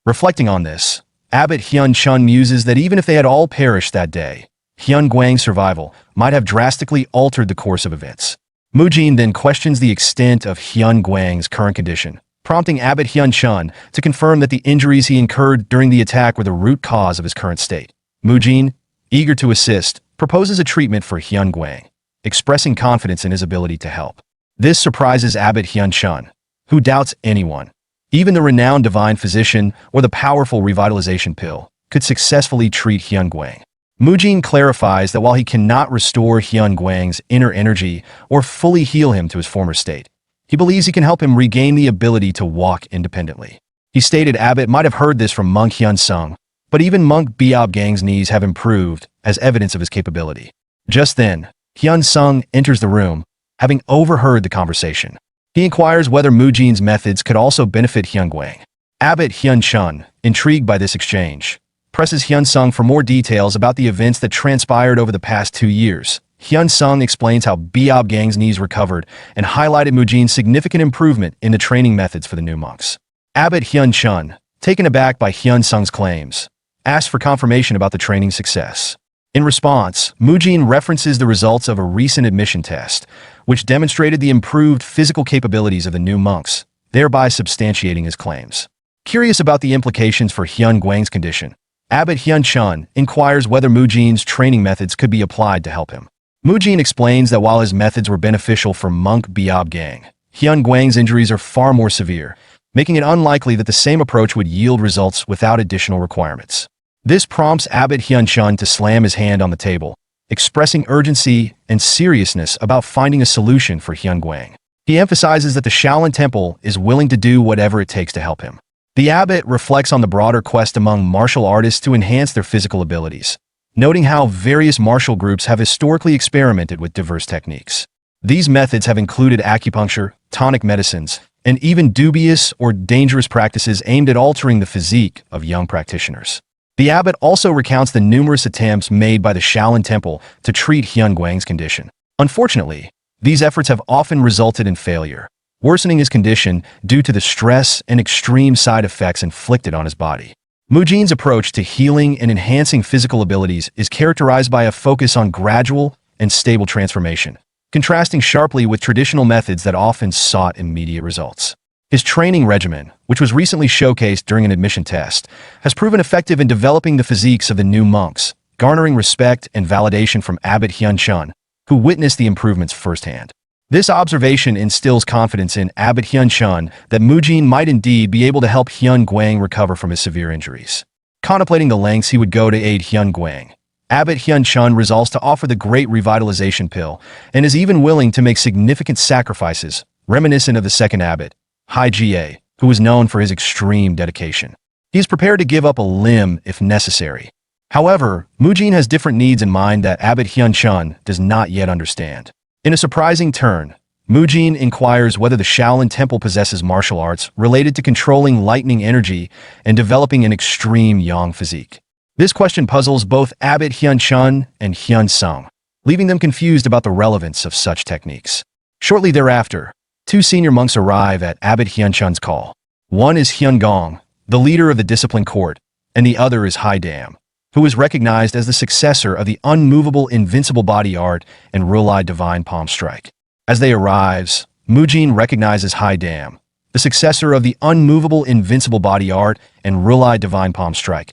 Reflecting on this, Abbot Hyun Chun muses that even if they had all perished that day, Hyun Guang's survival might have drastically altered the course of events. Mujin then questions the extent of Hyun Guang's current condition, prompting Abbot Hyun Chun to confirm that the injuries he incurred during the attack were the root cause of his current state. Mujin, eager to assist, proposes a treatment for Hyun Guang, expressing confidence in his ability to help. This surprises Abbot Hyun Chun, who doubts anyone, even the renowned divine physician or the powerful revitalization pill, could successfully treat Hyun Guang. Mujin clarifies that while he cannot restore Hyun Guang's inner energy or fully heal him to his former state, he believes he can help him regain the ability to walk independently. He stated Abbot might have heard this from monk Hyun Sung, but even monk Biob Gang's knees have improved as evidence of his capability. Just then, Hyun Sung enters the room, having overheard the conversation. He inquires whether Mujin's methods could also benefit Hyun Guang. Abbot Hyun Chun, intrigued by this exchange, presses Hyun Sung for more details about the events that transpired over the past 2 years. Hyun Sung explains how Biob Gang's knees recovered and highlighted Mujin's significant improvement in the training methods for the new monks. Abbot Hyun Chun, taken aback by Hyun Sung's claims, asks for confirmation about the training success. In response, Mujin references the results of a recent admission test, which demonstrated the improved physical capabilities of the new monks, thereby substantiating his claims. Curious about the implications for Hyun Guang's condition, Abbot Hyun Chun inquires whether Mujin's training methods could be applied to help him. Mujin explains that while his methods were beneficial for monk Biob Gang, Hyun Guang's injuries are far more severe, making it unlikely that the same approach would yield results without additional requirements. This prompts Abbot Hyun Chun to slam his hand on the table, expressing urgency and seriousness about finding a solution for Hyun Guang. He emphasizes that the Shaolin Temple is willing to do whatever it takes to help him. The abbot reflects on the broader quest among martial artists to enhance their physical abilities, noting how various martial groups have historically experimented with diverse techniques. These methods have included acupuncture, tonic medicines, and even dubious or dangerous practices aimed at altering the physique of young practitioners. The abbot also recounts the numerous attempts made by the Shaolin Temple to treat Hyun Guang's condition. Unfortunately, these efforts have often resulted in failure, worsening his condition due to the stress and extreme side effects inflicted on his body. Mujin's approach to healing and enhancing physical abilities is characterized by a focus on gradual and stable transformation, contrasting sharply with traditional methods that often sought immediate results. His training regimen, which was recently showcased during an admission test, has proven effective in developing the physiques of the new monks, garnering respect and validation from Abbot Hyun Chun, who witnessed the improvements firsthand. This observation instills confidence in Abbot Hyun Chun that Mujin might indeed be able to help Hyun Guang recover from his severe injuries. Contemplating the lengths he would go to aid Hyun Guang, Abbot Hyun Chun resolves to offer the great revitalization pill and is even willing to make significant sacrifices, reminiscent of the second abbot, Hai Jie, who was known for his extreme dedication. He is prepared to give up a limb if necessary. However, Mujin has different needs in mind that Abbot Hyun-chun does not yet understand. In a surprising turn, Mujin inquires whether the Shaolin Temple possesses martial arts related to controlling lightning energy and developing an extreme yang physique. This question puzzles both Abbot Hyun-chun and Hyun-sung, leaving them confused about the relevance of such techniques. Shortly thereafter, two senior monks arrive at Abbot Hyun-chun's call. One is Hyun-gong, the leader of the discipline court, and the other is Hai-dam, who is recognized as the successor of the unmovable invincible body art and Rulai divine palm strike. As they arrive, Mujin recognizes Hai-dam, the successor of the unmovable invincible body art and Rulai divine palm strike,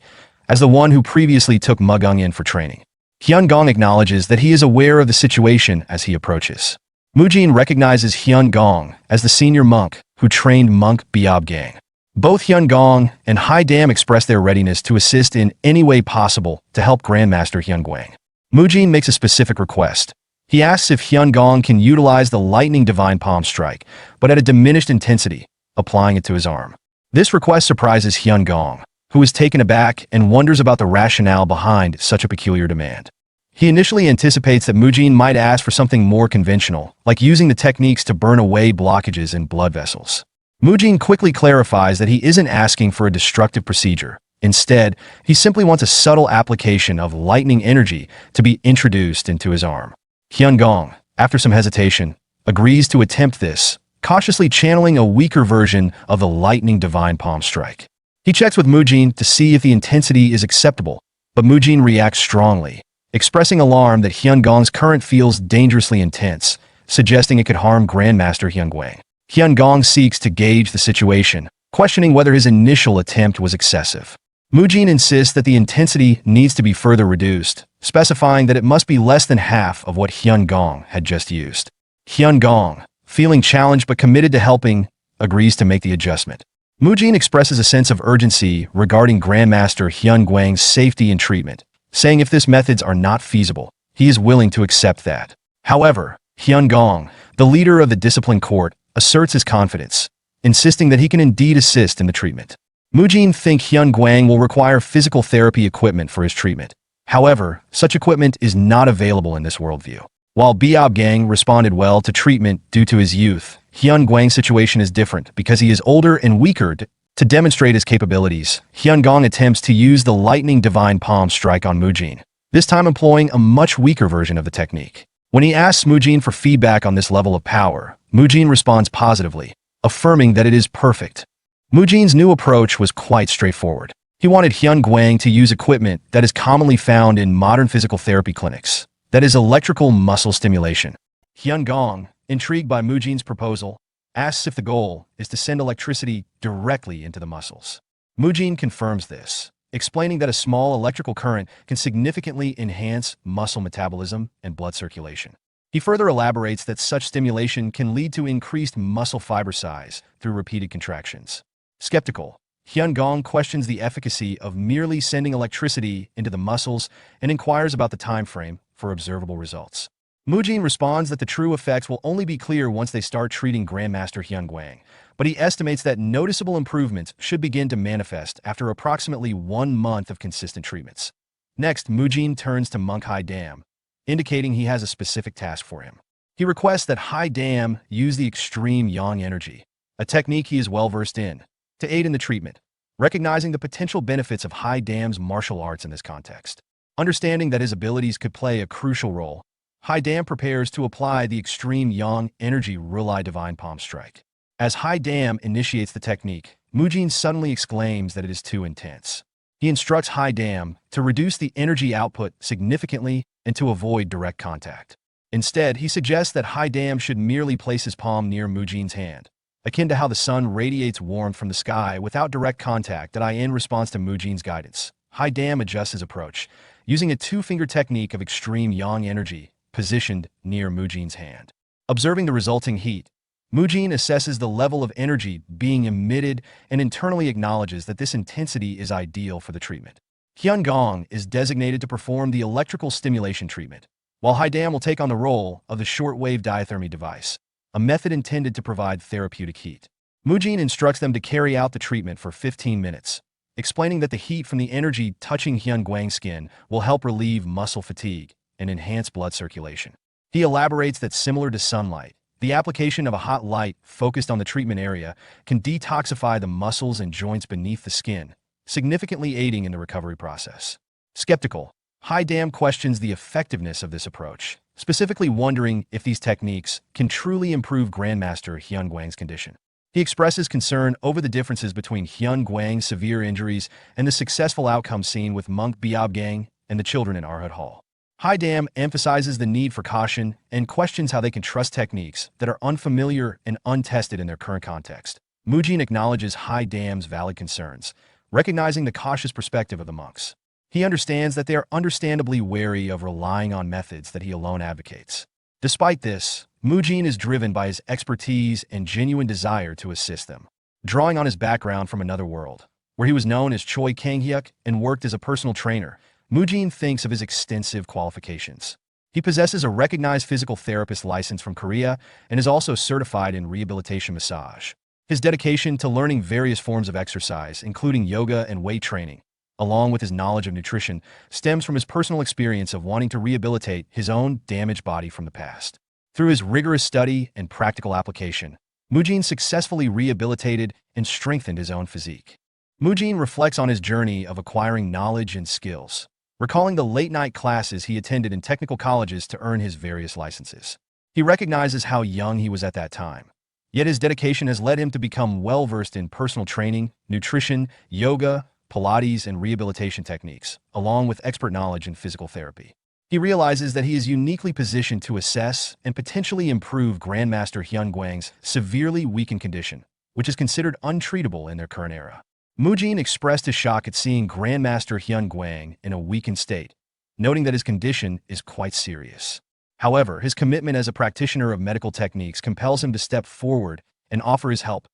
as the one who previously took Mugung in for training. Hyun-gong acknowledges that he is aware of the situation as he approaches. Mujin recognizes Hyun-gong as the senior monk who trained monk Biab-gang. Both Hyun-gong and Hai-dam express their readiness to assist in any way possible to help Grandmaster Hyun-gwang. Mujin makes a specific request. He asks if Hyun-gong can utilize the lightning divine palm strike, but at a diminished intensity, applying it to his arm. This request surprises Hyun-gong, who is taken aback and wonders about the rationale behind such a peculiar demand. He initially anticipates that Mujin might ask for something more conventional, like using the techniques to burn away blockages in blood vessels. Mujin quickly clarifies that he isn't asking for a destructive procedure. Instead, he simply wants a subtle application of lightning energy to be introduced into his arm. Hyun-gong, after some hesitation, agrees to attempt this, cautiously channeling a weaker version of the lightning divine palm strike. He checks with Mujin to see if the intensity is acceptable, but Mujin reacts strongly, expressing alarm that Hyun-gong's current feels dangerously intense, suggesting it could harm Grandmaster Hyun-gwang. Hyun-gong seeks to gauge the situation, questioning whether his initial attempt was excessive. Mujin insists that the intensity needs to be further reduced, specifying that it must be less than half of what Hyun-gong had just used. Hyun-gong, feeling challenged but committed to helping, agrees to make the adjustment. Mujin expresses a sense of urgency regarding Grandmaster Hyun-gwang's safety and treatment, saying if these methods are not feasible, he is willing to accept that. However, Hyun-gong, the leader of the discipline court, asserts his confidence, insisting that he can indeed assist in the treatment. Mujin thinks Hyun-gwang will require physical therapy equipment for his treatment. However, such equipment is not available in this worldview. While Biab-gang responded well to treatment due to his youth, Hyun-gwang's situation is different because he is older and weaker. To demonstrate his capabilities, Hyun-gong attempts to use the lightning divine palm strike on Mujin, this time employing a much weaker version of the technique. When he asks Mujin for feedback on this level of power, Mujin responds positively, affirming that it is perfect. Mujin's new approach was quite straightforward. He wanted Hyun-gwang to use equipment that is commonly found in modern physical therapy clinics, that is electrical muscle stimulation. Hyun-gong, intrigued by Mujin's proposal, asks if the goal is to send electricity directly into the muscles. Mujin confirms this, explaining that a small electrical current can significantly enhance muscle metabolism and blood circulation. He further elaborates that such stimulation can lead to increased muscle fiber size through repeated contractions. Skeptical, Hyun-gong questions the efficacy of merely sending electricity into the muscles and inquires about the time frame for observable results. Mujin responds that the true effects will only be clear once they start treating Grandmaster Hyun-gwang, but he estimates that noticeable improvements should begin to manifest after approximately 1 month of consistent treatments. Next, Mujin turns to monk Hai-dam, indicating he has a specific task for him. He requests that Hai-dam use the extreme yang energy, a technique he is well versed in, to aid in the treatment, recognizing the potential benefits of Hai-dam's martial arts in this context. Understanding that his abilities could play a crucial role, Hai-dam prepares to apply the extreme yang energy Rulai divine palm strike. As Hai-dam initiates the technique, Mujin suddenly exclaims that it is too intense. He instructs Hai-dam to reduce the energy output significantly and to avoid direct contact. Instead, he suggests that Hai-dam should merely place his palm near Mujin's hand, akin to how the sun radiates warmth from the sky without direct contact. In response to Mujin's guidance, Hai-dam adjusts his approach, using a 2-finger technique of extreme yang energy positioned near Mujin's hand. Observing the resulting heat, Mujin assesses the level of energy being emitted and internally acknowledges that this intensity is ideal for the treatment. Hyun-gong is designated to perform the electrical stimulation treatment, while Hai-dam will take on the role of the shortwave diathermy device, a method intended to provide therapeutic heat. Mujin instructs them to carry out the treatment for 15 minutes, explaining that the heat from the energy touching Hyun Guang's skin will help relieve muscle fatigue and enhance blood circulation. He elaborates that similar to sunlight, the application of a hot light focused on the treatment area can detoxify the muscles and joints beneath the skin, significantly aiding in the recovery process. Skeptical, Haidam questions the effectiveness of this approach, specifically wondering if these techniques can truly improve Grandmaster Hyun Guang's condition. He expresses concern over the differences between Hyun Guang's severe injuries and the successful outcome seen with Monk Biobgang and the children in Arhut Hall. Haidam emphasizes the need for caution and questions how they can trust techniques that are unfamiliar and untested in their current context. Mujin acknowledges Haidam's valid concerns, recognizing the cautious perspective of the monks. He understands that they are understandably wary of relying on methods that he alone advocates. Despite this, Mujin is driven by his expertise and genuine desire to assist them. Drawing on his background from another world, where he was known as Choi Kang-hyuk and worked as a personal trainer, Mujin thinks of his extensive qualifications. He possesses a recognized physical therapist license from Korea and is also certified in rehabilitation massage. His dedication to learning various forms of exercise, including yoga and weight training, along with his knowledge of nutrition, stems from his personal experience of wanting to rehabilitate his own damaged body from the past. Through his rigorous study and practical application, Mujin successfully rehabilitated and strengthened his own physique. Mujin reflects on his journey of acquiring knowledge and skills, recalling the late-night classes he attended in technical colleges to earn his various licenses. He recognizes how young he was at that time, yet his dedication has led him to become well-versed in personal training, nutrition, yoga, Pilates, and rehabilitation techniques, along with expert knowledge in physical therapy. He realizes that he is uniquely positioned to assess and potentially improve Grandmaster Hyun Guang's severely weakened condition, which is considered untreatable in their current era. Mujin expressed his shock at seeing Grandmaster Hyun Guang in a weakened state, noting that his condition is quite serious. However, his commitment as a practitioner of medical techniques compels him to step forward and offer his help,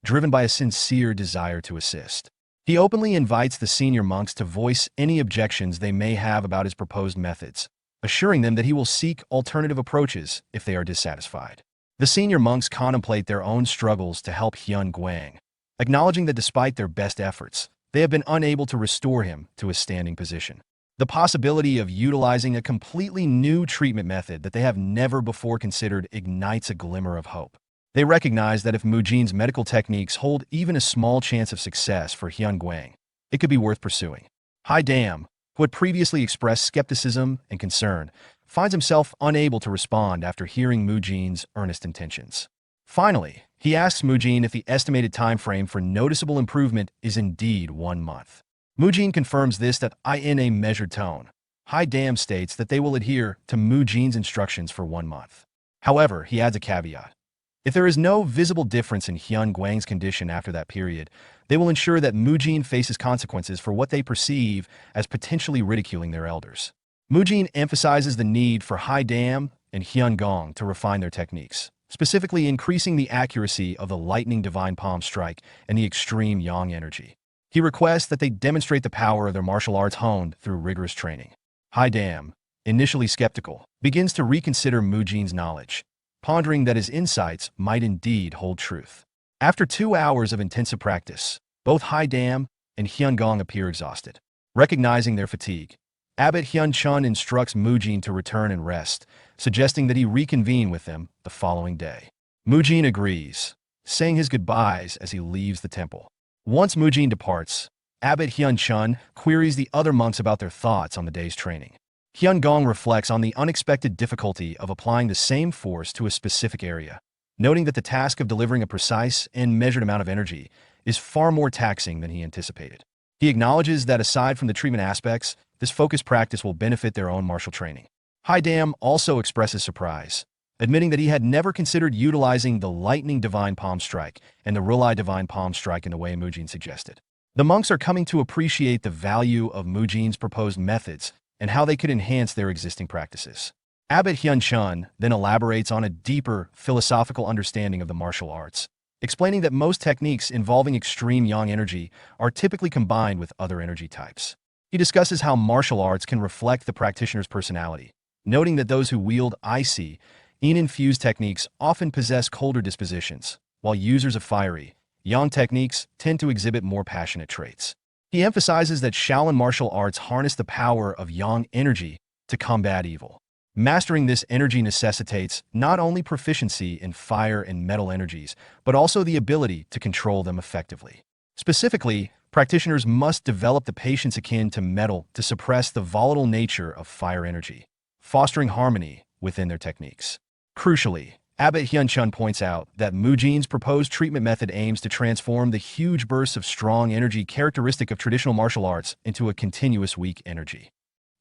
driven by a sincere desire to assist. He openly invites the senior monks to voice any objections they may have about his proposed methods, assuring them that he will seek alternative approaches if they are dissatisfied. The senior monks contemplate their own struggles to help Hyun Guang, acknowledging that despite their best efforts, they have been unable to restore him to his standing position. The possibility of utilizing a completely new treatment method that they have never before considered ignites a glimmer of hope. They recognize that if Mujin's medical techniques hold even a small chance of success for Hyun Guang, it could be worth pursuing. Haidam, who had previously expressed skepticism and concern, finds himself unable to respond after hearing Mujin's earnest intentions. Finally, he asks Mujin if the estimated time frame for noticeable improvement is indeed 1 month. Mujin confirms this in a measured tone. Haidam states that they will adhere to Mujin's instructions for 1 month. However, he adds a caveat. If there is no visible difference in Hyun Guang's condition after that period, they will ensure that Mujin faces consequences for what they perceive as potentially ridiculing their elders. Mujin emphasizes the need for Haidam and Hyun Gong to refine their techniques, specifically increasing the accuracy of the lightning divine palm strike and the extreme yang energy. He requests that they demonstrate the power of their martial arts honed through rigorous training. Haidam, initially skeptical, begins to reconsider Mujin's knowledge, pondering that his insights might indeed hold truth. After 2 hours of intensive practice, both Haidam and Hyun Gong appear exhausted. Recognizing their fatigue, Abbot Hyun Chun instructs Mujin to return and rest, suggesting that he reconvene with them the following day. Mujin agrees, saying his goodbyes as he leaves the temple. Once Mujin departs, Abbot Hyun Chun queries the other monks about their thoughts on the day's training. Hyun Gong reflects on the unexpected difficulty of applying the same force to a specific area, noting that the task of delivering a precise and measured amount of energy is far more taxing than he anticipated. He acknowledges that aside from the treatment aspects, this focused practice will benefit their own martial training. Haidam also expresses surprise, admitting that he had never considered utilizing the lightning divine palm strike and the Rulai divine palm strike in the way Mujin suggested. The monks are coming to appreciate the value of Mujin's proposed methods and how they could enhance their existing practices. Abbot Hyun Chun then elaborates on a deeper philosophical understanding of the martial arts, explaining that most techniques involving extreme yang energy are typically combined with other energy types. He discusses how martial arts can reflect the practitioner's personality, noting that those who wield icy, yin-infused techniques often possess colder dispositions, while users of fiery, Yang techniques tend to exhibit more passionate traits. He emphasizes that Shaolin martial arts harness the power of Yang energy to combat evil. Mastering this energy necessitates not only proficiency in fire and metal energies, but also the ability to control them effectively. Specifically, practitioners must develop the patience akin to metal to suppress the volatile nature of fire energy, fostering harmony within their techniques. Crucially, Abbot Hyun-chun points out that Mujin's proposed treatment method aims to transform the huge bursts of strong energy characteristic of traditional martial arts into a continuous weak energy.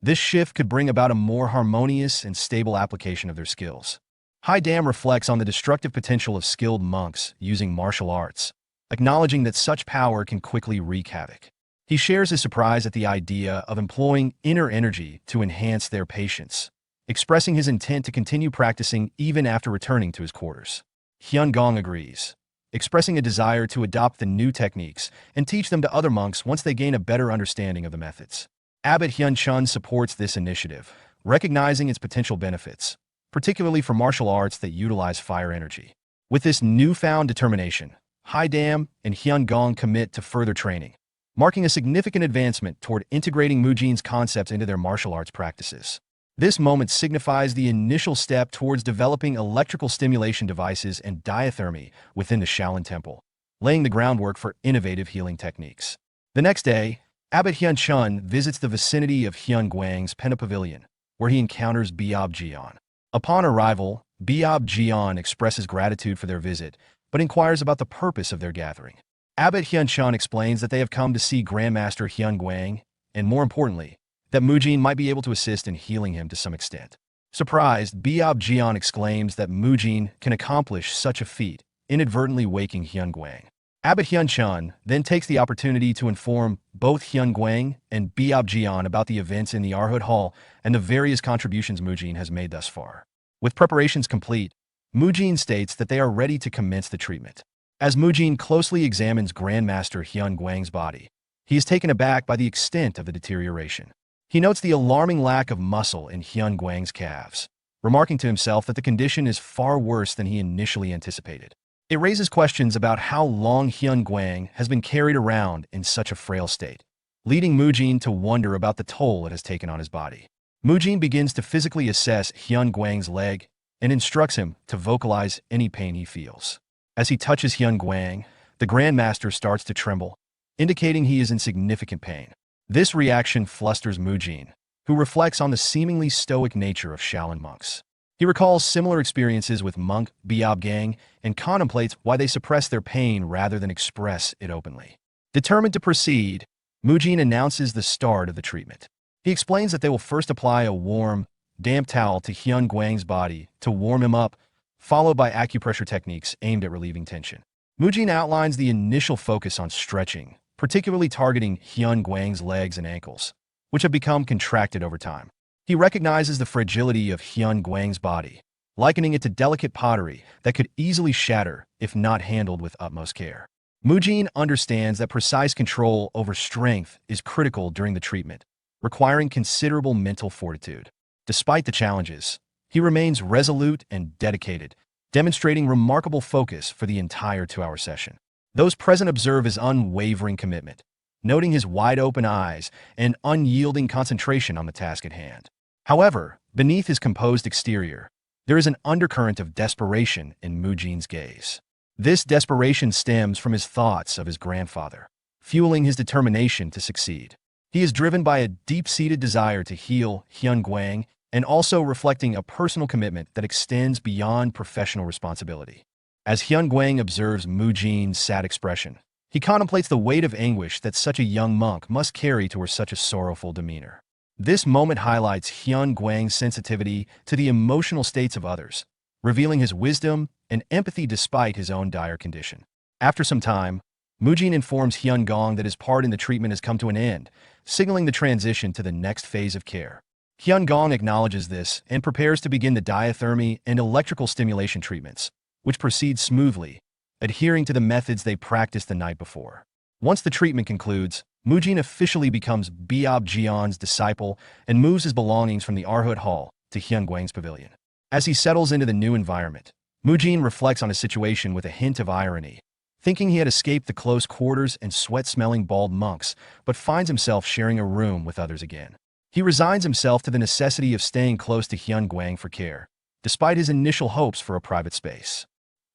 This shift could bring about a more harmonious and stable application of their skills. Haidam reflects on the destructive potential of skilled monks using martial arts, acknowledging that such power can quickly wreak havoc. He shares his surprise at the idea of employing inner energy to enhance their patience, expressing his intent to continue practicing even after returning to his quarters. Hyun Gong agrees, expressing a desire to adopt the new techniques and teach them to other monks once they gain a better understanding of the methods. Abbot Hyun-chun supports this initiative, recognizing its potential benefits, particularly for martial arts that utilize fire energy. With this newfound determination, Haidam and Hyun Gong commit to further training, marking a significant advancement toward integrating Mujin's concepts into their martial arts practices. This moment signifies the initial step towards developing electrical stimulation devices and diathermy within the Shaolin Temple, laying the groundwork for innovative healing techniques. The next day, Abbot Hyun-chun visits the vicinity of Hyun Guang's Pena Pavilion, where he encounters Biob Jian. Upon arrival, Biob Jian expresses gratitude for their visit, but inquires about the purpose of their gathering. Abbot Hyun-chun explains that they have come to see Grandmaster Hyun Guang, and more importantly, that Mujin might be able to assist in healing him to some extent. Surprised, Biob Jian exclaims that Mujin can accomplish such a feat, inadvertently waking Hyun Guang. Abbot Hyun-chun then takes the opportunity to inform both Hyun Guang and Biob Jian about the events in the Arhut Hall and the various contributions Mujin has made thus far. With preparations complete, Mujin states that they are ready to commence the treatment. As Mujin closely examines Grandmaster Hyun Guang's body, he is taken aback by the extent of the deterioration. He notes the alarming lack of muscle in Hyun Guang's calves, remarking to himself that the condition is far worse than he initially anticipated. It raises questions about how long Hyun Guang has been carried around in such a frail state, leading Mujin to wonder about the toll it has taken on his body. Mujin begins to physically assess Hyun Guang's leg and instructs him to vocalize any pain he feels. As he touches Hyun Guang, the Grandmaster starts to tremble, indicating he is in significant pain. This reaction flusters Mujin, who reflects on the seemingly stoic nature of Shaolin monks. He recalls similar experiences with monk Biob Gang and contemplates why they suppress their pain rather than express it openly. Determined to proceed, Mujin announces the start of the treatment. He explains that they will first apply a warm, damp towel to Hyun Guang's body to warm him up, followed by acupressure techniques aimed at relieving tension. Mujin outlines the initial focus on stretching, particularly targeting Hyun Guang's legs and ankles, which have become contracted over time. He recognizes the fragility of Hyun Guang's body, likening it to delicate pottery that could easily shatter if not handled with utmost care. Mujin understands that precise control over strength is critical during the treatment, requiring considerable mental fortitude. Despite the challenges, he remains resolute and dedicated, demonstrating remarkable focus for the entire 2-hour session. Those present observe his unwavering commitment, noting his wide-open eyes and unyielding concentration on the task at hand. However, beneath his composed exterior, there is an undercurrent of desperation in Mujin's gaze. This desperation stems from his thoughts of his grandfather, fueling his determination to succeed. He is driven by a deep-seated desire to heal Hyun Guang and also reflecting a personal commitment that extends beyond professional responsibility. As Hyun Guang observes Mujin's sad expression, he contemplates the weight of anguish that such a young monk must carry toward such a sorrowful demeanor. This moment highlights Hyun Guang's sensitivity to the emotional states of others, revealing his wisdom and empathy despite his own dire condition. After some time, Mujin informs Hyun Gong that his part in the treatment has come to an end, signaling the transition to the next phase of care. Hyun Gong acknowledges this and prepares to begin the diathermy and electrical stimulation treatments, which proceed smoothly, adhering to the methods they practiced the night before. Once the treatment concludes, Mujin officially becomes Biob Jian's disciple and moves his belongings from the Arhut Hall to Hyun Guang's pavilion. As he settles into the new environment, Mujin reflects on his situation with a hint of irony, thinking he had escaped the close quarters and sweat-smelling bald monks, but finds himself sharing a room with others again. He resigns himself to the necessity of staying close to Hyun Gwang for care, despite his initial hopes for a private space.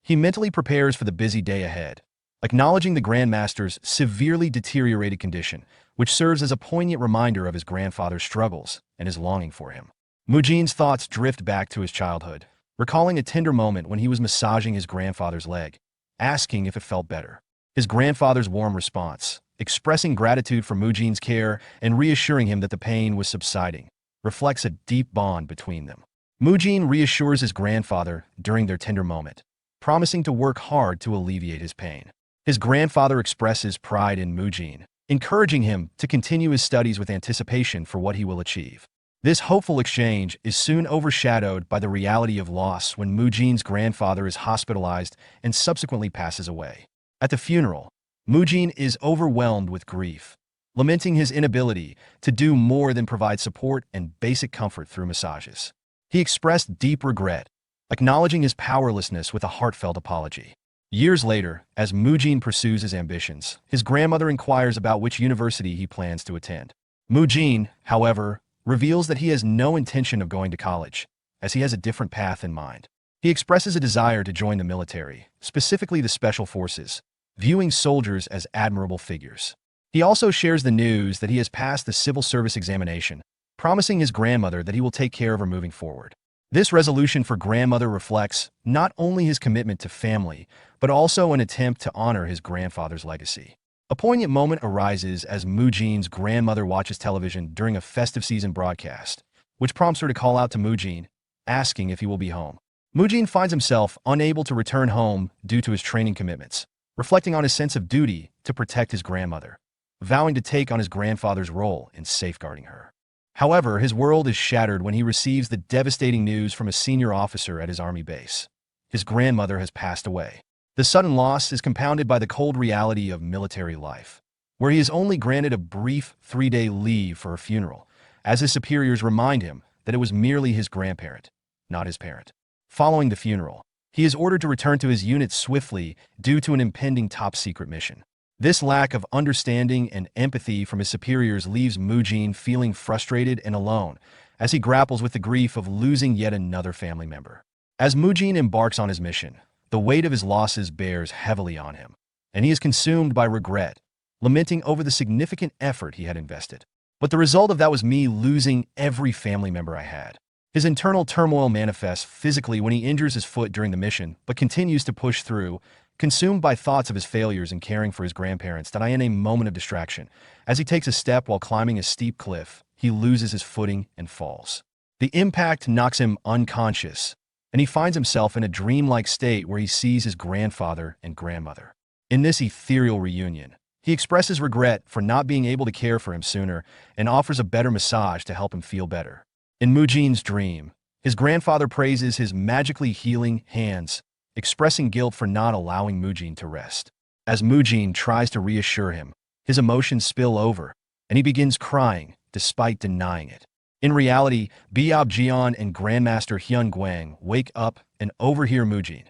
He mentally prepares for the busy day ahead, acknowledging the Grandmaster's severely deteriorated condition, which serves as a poignant reminder of his grandfather's struggles and his longing for him. Mujin's thoughts drift back to his childhood, recalling a tender moment when he was massaging his grandfather's leg, asking if it felt better. His grandfather's warm response, expressing gratitude for Mujin's care and reassuring him that the pain was subsiding, reflects a deep bond between them. Mujin reassures his grandfather during their tender moment, promising to work hard to alleviate his pain. His grandfather expresses pride in Mujin, encouraging him to continue his studies with anticipation for what he will achieve. This hopeful exchange is soon overshadowed by the reality of loss when Mujin's grandfather is hospitalized and subsequently passes away. At the funeral, Mujin is overwhelmed with grief, lamenting his inability to do more than provide support and basic comfort through massages. He expressed deep regret, acknowledging his powerlessness with a heartfelt apology. Years later, as Mujin pursues his ambitions, his grandmother inquires about which university he plans to attend. Mujin, however, reveals that he has no intention of going to college, as he has a different path in mind. He expresses a desire to join the military, specifically the special forces, viewing soldiers as admirable figures. He also shares the news that he has passed the civil service examination, promising his grandmother that he will take care of her moving forward. This resolution for grandmother reflects not only his commitment to family, but also an attempt to honor his grandfather's legacy. A poignant moment arises as Mujin's grandmother watches television during a festive season broadcast, which prompts her to call out to Mujin, asking if he will be home. Mujin finds himself unable to return home due to his training commitments, reflecting on his sense of duty to protect his grandmother, vowing to take on his grandfather's role in safeguarding her. However, his world is shattered when he receives the devastating news from a senior officer at his army base. His grandmother has passed away. The sudden loss is compounded by the cold reality of military life, where he is only granted a brief 3-day leave for a funeral, as his superiors remind him that it was merely his grandparent, not his parent. Following the funeral, he is ordered to return to his unit swiftly due to an impending top-secret mission. This lack of understanding and empathy from his superiors leaves Mujin feeling frustrated and alone as he grapples with the grief of losing yet another family member. As Mujin embarks on his mission, the weight of his losses bears heavily on him, and he is consumed by regret, lamenting over the significant effort he had invested. But the result of that was me losing every family member I had. His internal turmoil manifests physically when he injures his foot during the mission, but continues to push through, consumed by thoughts of his failures in caring for his grandparents that I in a moment of distraction. As he takes a step while climbing a steep cliff, he loses his footing and falls. The impact knocks him unconscious, and he finds himself in a dreamlike state where he sees his grandfather and grandmother. In this ethereal reunion, he expresses regret for not being able to care for him sooner and offers a better massage to help him feel better. In Mujin's dream, his grandfather praises his magically healing hands, expressing guilt for not allowing Mujin to rest. As Mujin tries to reassure him, his emotions spill over, and he begins crying despite denying it. In reality, Biab and Grandmaster Hyun Gwang wake up and overhear Mujin,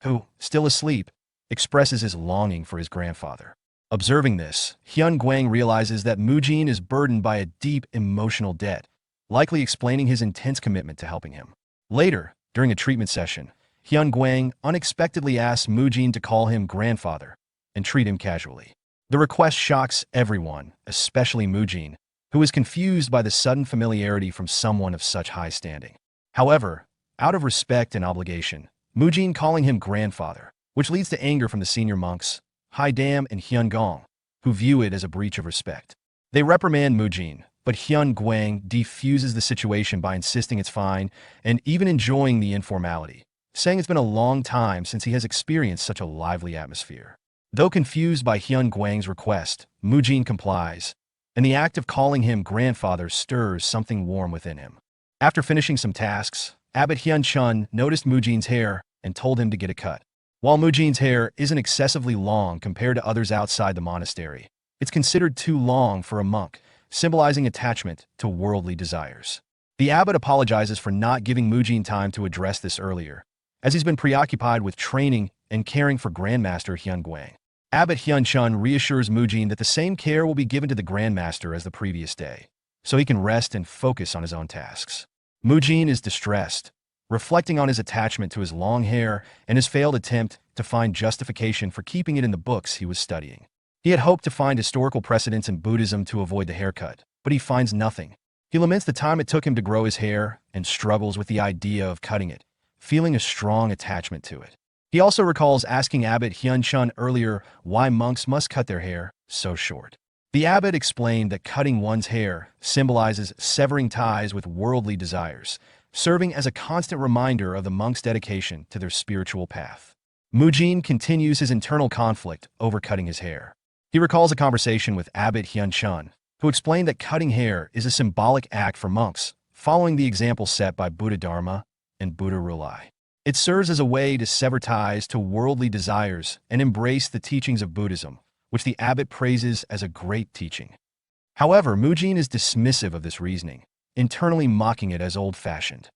who, still asleep, expresses his longing for his grandfather. Observing this, Hyun Gwang realizes that Mujin is burdened by a deep emotional debt, likely explaining his intense commitment to helping him. Later, during a treatment session, Hyun Gwang unexpectedly asks Mujin to call him grandfather and treat him casually. The request shocks everyone, especially Mujin, who is confused by the sudden familiarity from someone of such high standing. However, out of respect and obligation, Mujin calling him grandfather, which leads to anger from the senior monks, Haidam and Hyun Gong, who view it as a breach of respect. They reprimand Mujin, but Hyun Gwang defuses the situation by insisting it's fine and even enjoying the informality, saying it's been a long time since he has experienced such a lively atmosphere. Though confused by Hyun Gwang's request, Mujin complies, and the act of calling him grandfather stirs something warm within him. After finishing some tasks, Abbot Hyun Chun noticed Mujin's hair and told him to get a cut. While Mujin's hair isn't excessively long compared to others outside the monastery, it's considered too long for a monk, symbolizing attachment to worldly desires. The abbot apologizes for not giving Mujin time to address this earlier, as he's been preoccupied with training and caring for Grandmaster Hyun Gwang. Abbot Hyun-chun reassures Mujin that the same care will be given to the Grandmaster as the previous day, so he can rest and focus on his own tasks. Mujin is distressed, reflecting on his attachment to his long hair and his failed attempt to find justification for keeping it in the books he was studying. He had hoped to find historical precedents in Buddhism to avoid the haircut, but he finds nothing. He laments the time it took him to grow his hair and struggles with the idea of cutting it, feeling a strong attachment to it. He also recalls asking Abbot Hyun-chun earlier why monks must cut their hair so short. The abbot explained that cutting one's hair symbolizes severing ties with worldly desires, serving as a constant reminder of the monk's dedication to their spiritual path. Mujin continues his internal conflict over cutting his hair. He recalls a conversation with Abbot Hyun-chun, who explained that cutting hair is a symbolic act for monks, following the example set by Buddha Dharma and Buddha Rulai. It serves as a way to sever ties to worldly desires and embrace the teachings of Buddhism, which the abbot praises as a great teaching. However, Mujin is dismissive of this reasoning, internally mocking it as old-fashioned.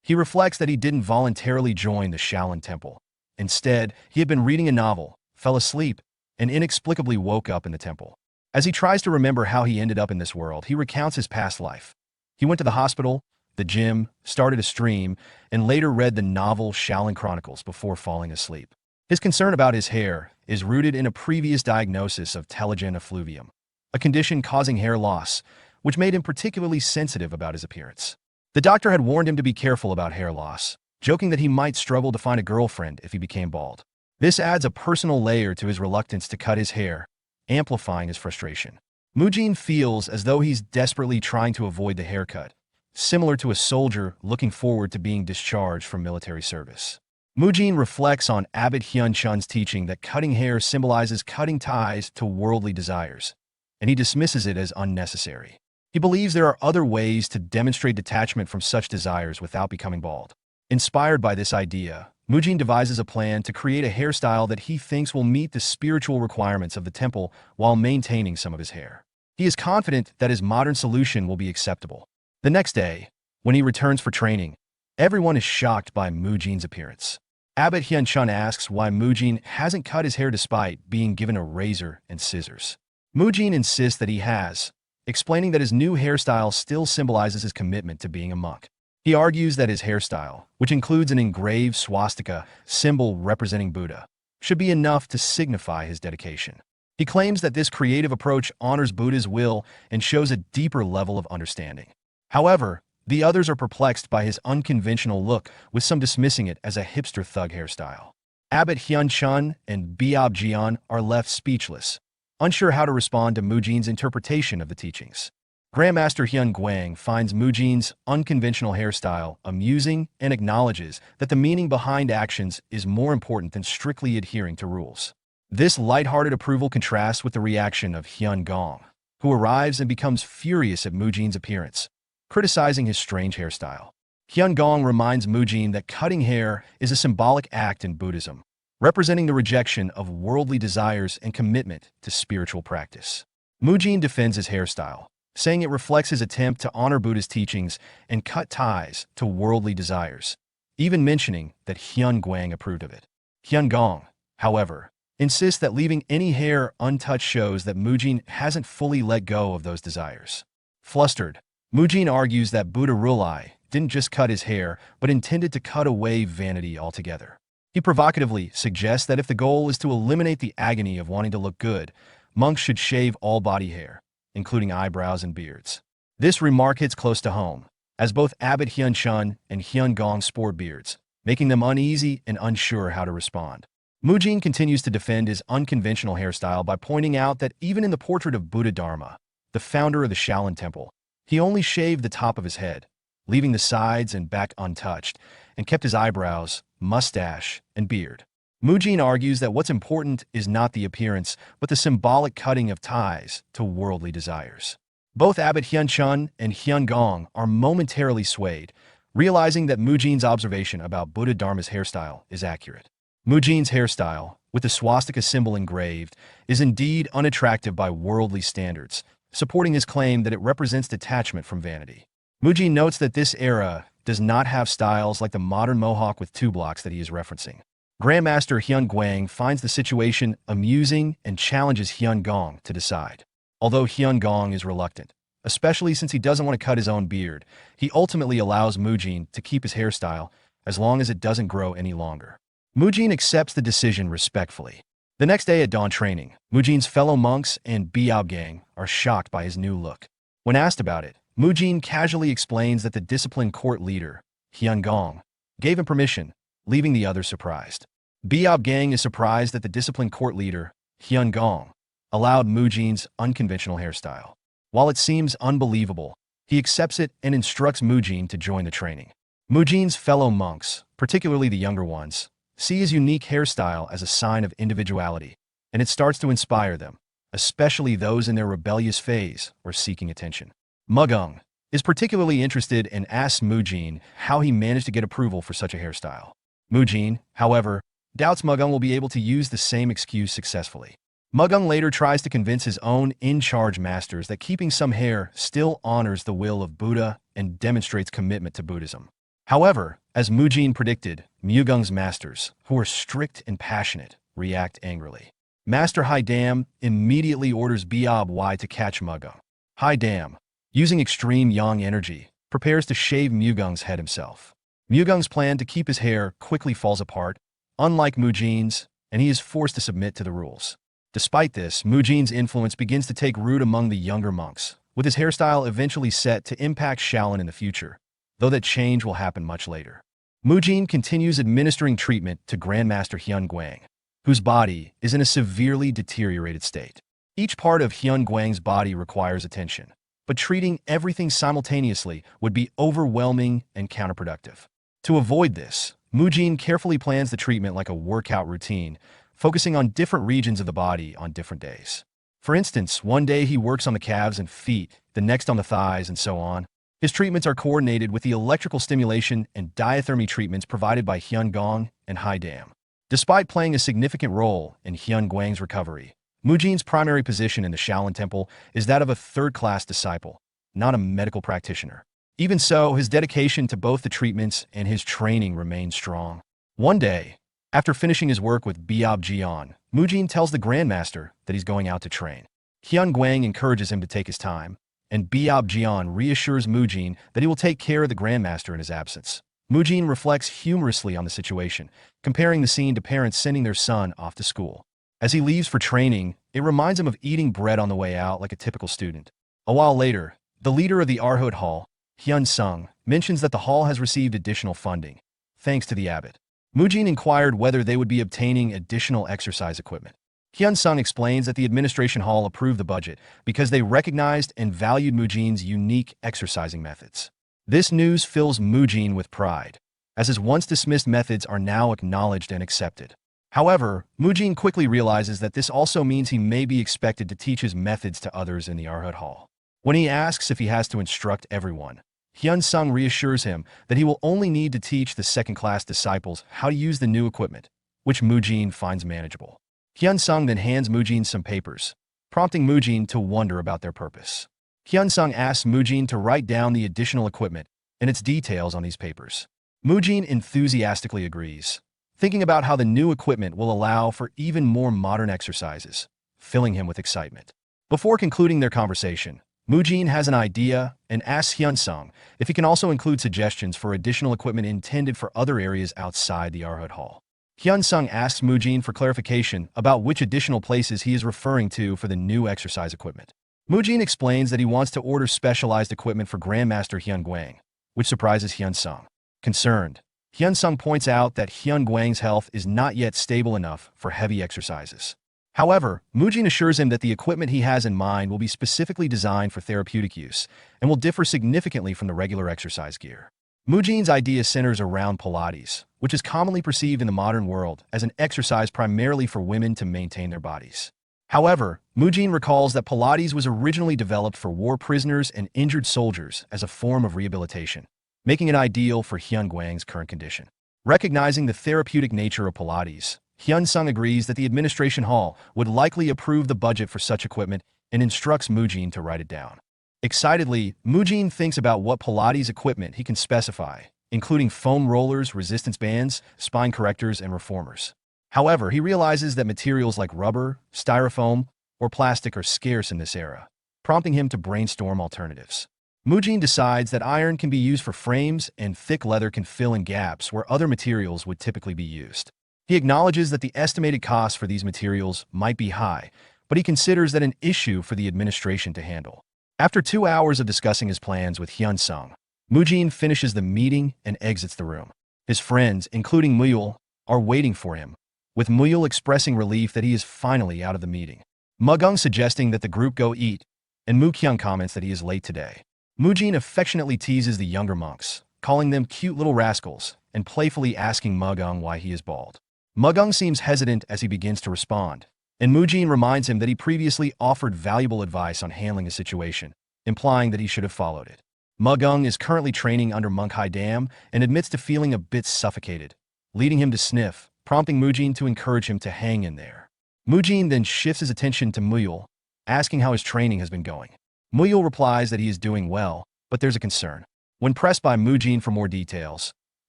He reflects that he didn't voluntarily join the Shaolin Temple. Instead, he had been reading a novel, fell asleep, and inexplicably woke up in the temple. As he tries to remember how he ended up in this world, he recounts his past life. He went to the hospital, the gym, started a stream, and later read the novel Shaolin Chronicles before falling asleep. His concern about his hair is rooted in a previous diagnosis of telogen effluvium, a condition causing hair loss, which made him particularly sensitive about his appearance. The doctor had warned him to be careful about hair loss, joking that he might struggle to find a girlfriend if he became bald. This adds a personal layer to his reluctance to cut his hair, amplifying his frustration. Mujin feels as though he's desperately trying to avoid the haircut, similar to a soldier looking forward to being discharged from military service. Mujin reflects on Abbot Hyun-chun's teaching that cutting hair symbolizes cutting ties to worldly desires, and he dismisses it as unnecessary. He believes there are other ways to demonstrate detachment from such desires without becoming bald. Inspired by this idea, Mujin devises a plan to create a hairstyle that he thinks will meet the spiritual requirements of the temple while maintaining some of his hair. He is confident that his modern solution will be acceptable. The next day, when he returns for training, everyone is shocked by Mujin's appearance. Abbot Hyun-chun asks why Mujin hasn't cut his hair despite being given a razor and scissors. Mujin insists that he has, explaining that his new hairstyle still symbolizes his commitment to being a monk. He argues that his hairstyle, which includes an engraved swastika symbol representing Buddha, should be enough to signify his dedication. He claims that this creative approach honors Buddha's will and shows a deeper level of understanding. However, the others are perplexed by his unconventional look, with some dismissing it as a hipster thug hairstyle. Abbot Hyun-chun and Biob Jian are left speechless, unsure how to respond to Mujin's interpretation of the teachings. Grandmaster Hyun Guang finds Mujin's unconventional hairstyle amusing and acknowledges that the meaning behind actions is more important than strictly adhering to rules. This lighthearted approval contrasts with the reaction of Hyun Gong, who arrives and becomes furious at Mujin's appearance, criticizing his strange hairstyle. Hyun Gong reminds Mujin that cutting hair is a symbolic act in Buddhism, representing the rejection of worldly desires and commitment to spiritual practice. Mujin defends his hairstyle, saying it reflects his attempt to honor Buddha's teachings and cut ties to worldly desires, even mentioning that Hyun Guang approved of it. Hyun Gong, however, insists that leaving any hair untouched shows that Mujin hasn't fully let go of those desires. Flustered, Mujin argues that Buddha Rulai didn't just cut his hair, but intended to cut away vanity altogether. He provocatively suggests that if the goal is to eliminate the agony of wanting to look good, monks should shave all body hair, including eyebrows and beards. This remark hits close to home, as both Abbot Hyun-chun and Hyun Gong sport beards, making them uneasy and unsure how to respond. Mujin continues to defend his unconventional hairstyle by pointing out that even in the portrait of Buddha Dharma, the founder of the Shaolin Temple, he only shaved the top of his head, leaving the sides and back untouched, and kept his eyebrows, mustache, and beard. Mujin argues that what's important is not the appearance, but the symbolic cutting of ties to worldly desires. Both Abbot Hyun-chun and Hyun Gong are momentarily swayed, realizing that Mujin's observation about Buddha Dharma's hairstyle is accurate. Mujin's hairstyle, with the swastika symbol engraved, is indeed unattractive by worldly standards, supporting his claim that it represents detachment from vanity. Mujin notes that this era does not have styles like the modern mohawk with two blocks that he is referencing. Grandmaster Hyun Guang finds the situation amusing and challenges Hyun Gong to decide. Although Hyun Gong is reluctant, especially since he doesn't want to cut his own beard, he ultimately allows Mujin to keep his hairstyle as long as it doesn't grow any longer. Mujin accepts the decision respectfully. The next day at dawn training, Mujin's fellow monks and Biob gang are shocked by his new look. When asked about it, Mujin casually explains that the discipline court leader, Hyun Gong, gave him permission, leaving the others surprised. Biob gang is surprised that the discipline court leader, Hyun Gong, allowed Mujin's unconventional hairstyle. While it seems unbelievable, he accepts it and instructs Mujin to join the training. Mujin's fellow monks, particularly the younger ones, see his unique hairstyle as a sign of individuality, and it starts to inspire them, especially those in their rebellious phase or seeking attention. Mugung is particularly interested and asks Mujin how he managed to get approval for such a hairstyle. Mujin, however, doubts Mugung will be able to use the same excuse successfully. Mugung later tries to convince his own in-charge masters that keeping some hair still honors the will of Buddha and demonstrates commitment to Buddhism. However, as Mujin predicted, Mugung's masters, who are strict and passionate, react angrily. Master Haidam immediately orders Biob Y to catch Mugung. Haidam, using extreme yang energy, prepares to shave Mugung's head himself. Mugung's plan to keep his hair quickly falls apart, unlike Mujin's, and he is forced to submit to the rules. Despite this, Mujin's influence begins to take root among the younger monks, with his hairstyle eventually set to impact Shaolin in the future, though that change will happen much later. Mujin continues administering treatment to Grandmaster Hyun Guang, whose body is in a severely deteriorated state. Each part of Hyun Guang's body requires attention, but treating everything simultaneously would be overwhelming and counterproductive. To avoid this, Mujin carefully plans the treatment like a workout routine, focusing on different regions of the body on different days. For instance, one day he works on the calves and feet, the next on the thighs, and so on. His treatments are coordinated with the electrical stimulation and diathermy treatments provided by Hyun Gong and Haidam. Despite playing a significant role in Hyun Guang's recovery, Mujin's primary position in the Shaolin Temple is that of a third-class disciple, not a medical practitioner. Even so, his dedication to both the treatments and his training remains strong. One day, after finishing his work with Biob Jian, Mujin tells the Grandmaster that he's going out to train. Hyun Guang encourages him to take his time, and Biob Jian reassures Mujin that he will take care of the Grandmaster in his absence. Mujin reflects humorously on the situation, comparing the scene to parents sending their son off to school. As he leaves for training, it reminds him of eating bread on the way out like a typical student. A while later, the leader of the Arhut Hall, Hyun Sung, mentions that the hall has received additional funding, thanks to the abbot. Mujin inquired whether they would be obtaining additional exercise equipment. Hyun Sung explains that the administration hall approved the budget because they recognized and valued Mujin's unique exercising methods. This news fills Mujin with pride, as his once-dismissed methods are now acknowledged and accepted. However, Mujin quickly realizes that this also means he may be expected to teach his methods to others in the Arhut Hall. When he asks if he has to instruct everyone, Hyun Sung reassures him that he will only need to teach the second-class disciples how to use the new equipment, which Mujin finds manageable. Hyun Sung then hands Mujin some papers, prompting Mujin to wonder about their purpose. Hyun Sung asks Mujin to write down the additional equipment and its details on these papers. Mujin enthusiastically agrees, thinking about how the new equipment will allow for even more modern exercises, filling him with excitement. Before concluding their conversation, Mujin has an idea and asks Hyun Sung if he can also include suggestions for additional equipment intended for other areas outside the Arhut Hall. Hyun Sung asks Mujin for clarification about which additional places he is referring to for the new exercise equipment. Mujin explains that he wants to order specialized equipment for Grandmaster Hyun Guang, which surprises Hyun Sung. Concerned, Hyun Sung points out that Hyun Guang's health is not yet stable enough for heavy exercises. However, Mujin assures him that the equipment he has in mind will be specifically designed for therapeutic use and will differ significantly from the regular exercise gear. Mujin's idea centers around Pilates, which is commonly perceived in the modern world as an exercise primarily for women to maintain their bodies. However, Mujin recalls that Pilates was originally developed for war prisoners and injured soldiers as a form of rehabilitation, making it ideal for Hyun Guang's current condition. Recognizing the therapeutic nature of Pilates, Hyun Sung agrees that the administration hall would likely approve the budget for such equipment and instructs Mujin to write it down. Excitedly, Mujin thinks about what Pilates equipment he can specify including foam rollers, resistance bands, spine correctors, and reformers. However, he realizes that materials like rubber, styrofoam, or plastic are scarce in this era, prompting him to brainstorm alternatives. Mujin decides that iron can be used for frames and thick leather can fill in gaps where other materials would typically be used. He acknowledges that the estimated cost for these materials might be high, but he considers that an issue for the administration to handle. After 2 hours of discussing his plans with Hyun-sung, Mujin finishes the meeting and exits the room. His friends, including Muyul, are waiting for him, with Muyul expressing relief that he is finally out of the meeting. Mugung suggesting that the group go eat, and Mu Kyung comments that he is late today. Mujin affectionately teases the younger monks, calling them cute little rascals, and playfully asking Mugung why he is bald. Mugung seems hesitant as he begins to respond, and Mujin reminds him that he previously offered valuable advice on handling a situation, implying that he should have followed it. Mugung is currently training under Monk Hai Dam and admits to feeling a bit suffocated, leading him to sniff, prompting Mujin to encourage him to hang in there. Mujin then shifts his attention to Muyul, asking how his training has been going. Muyul replies that he is doing well, but there's a concern. When pressed by Mujin for more details,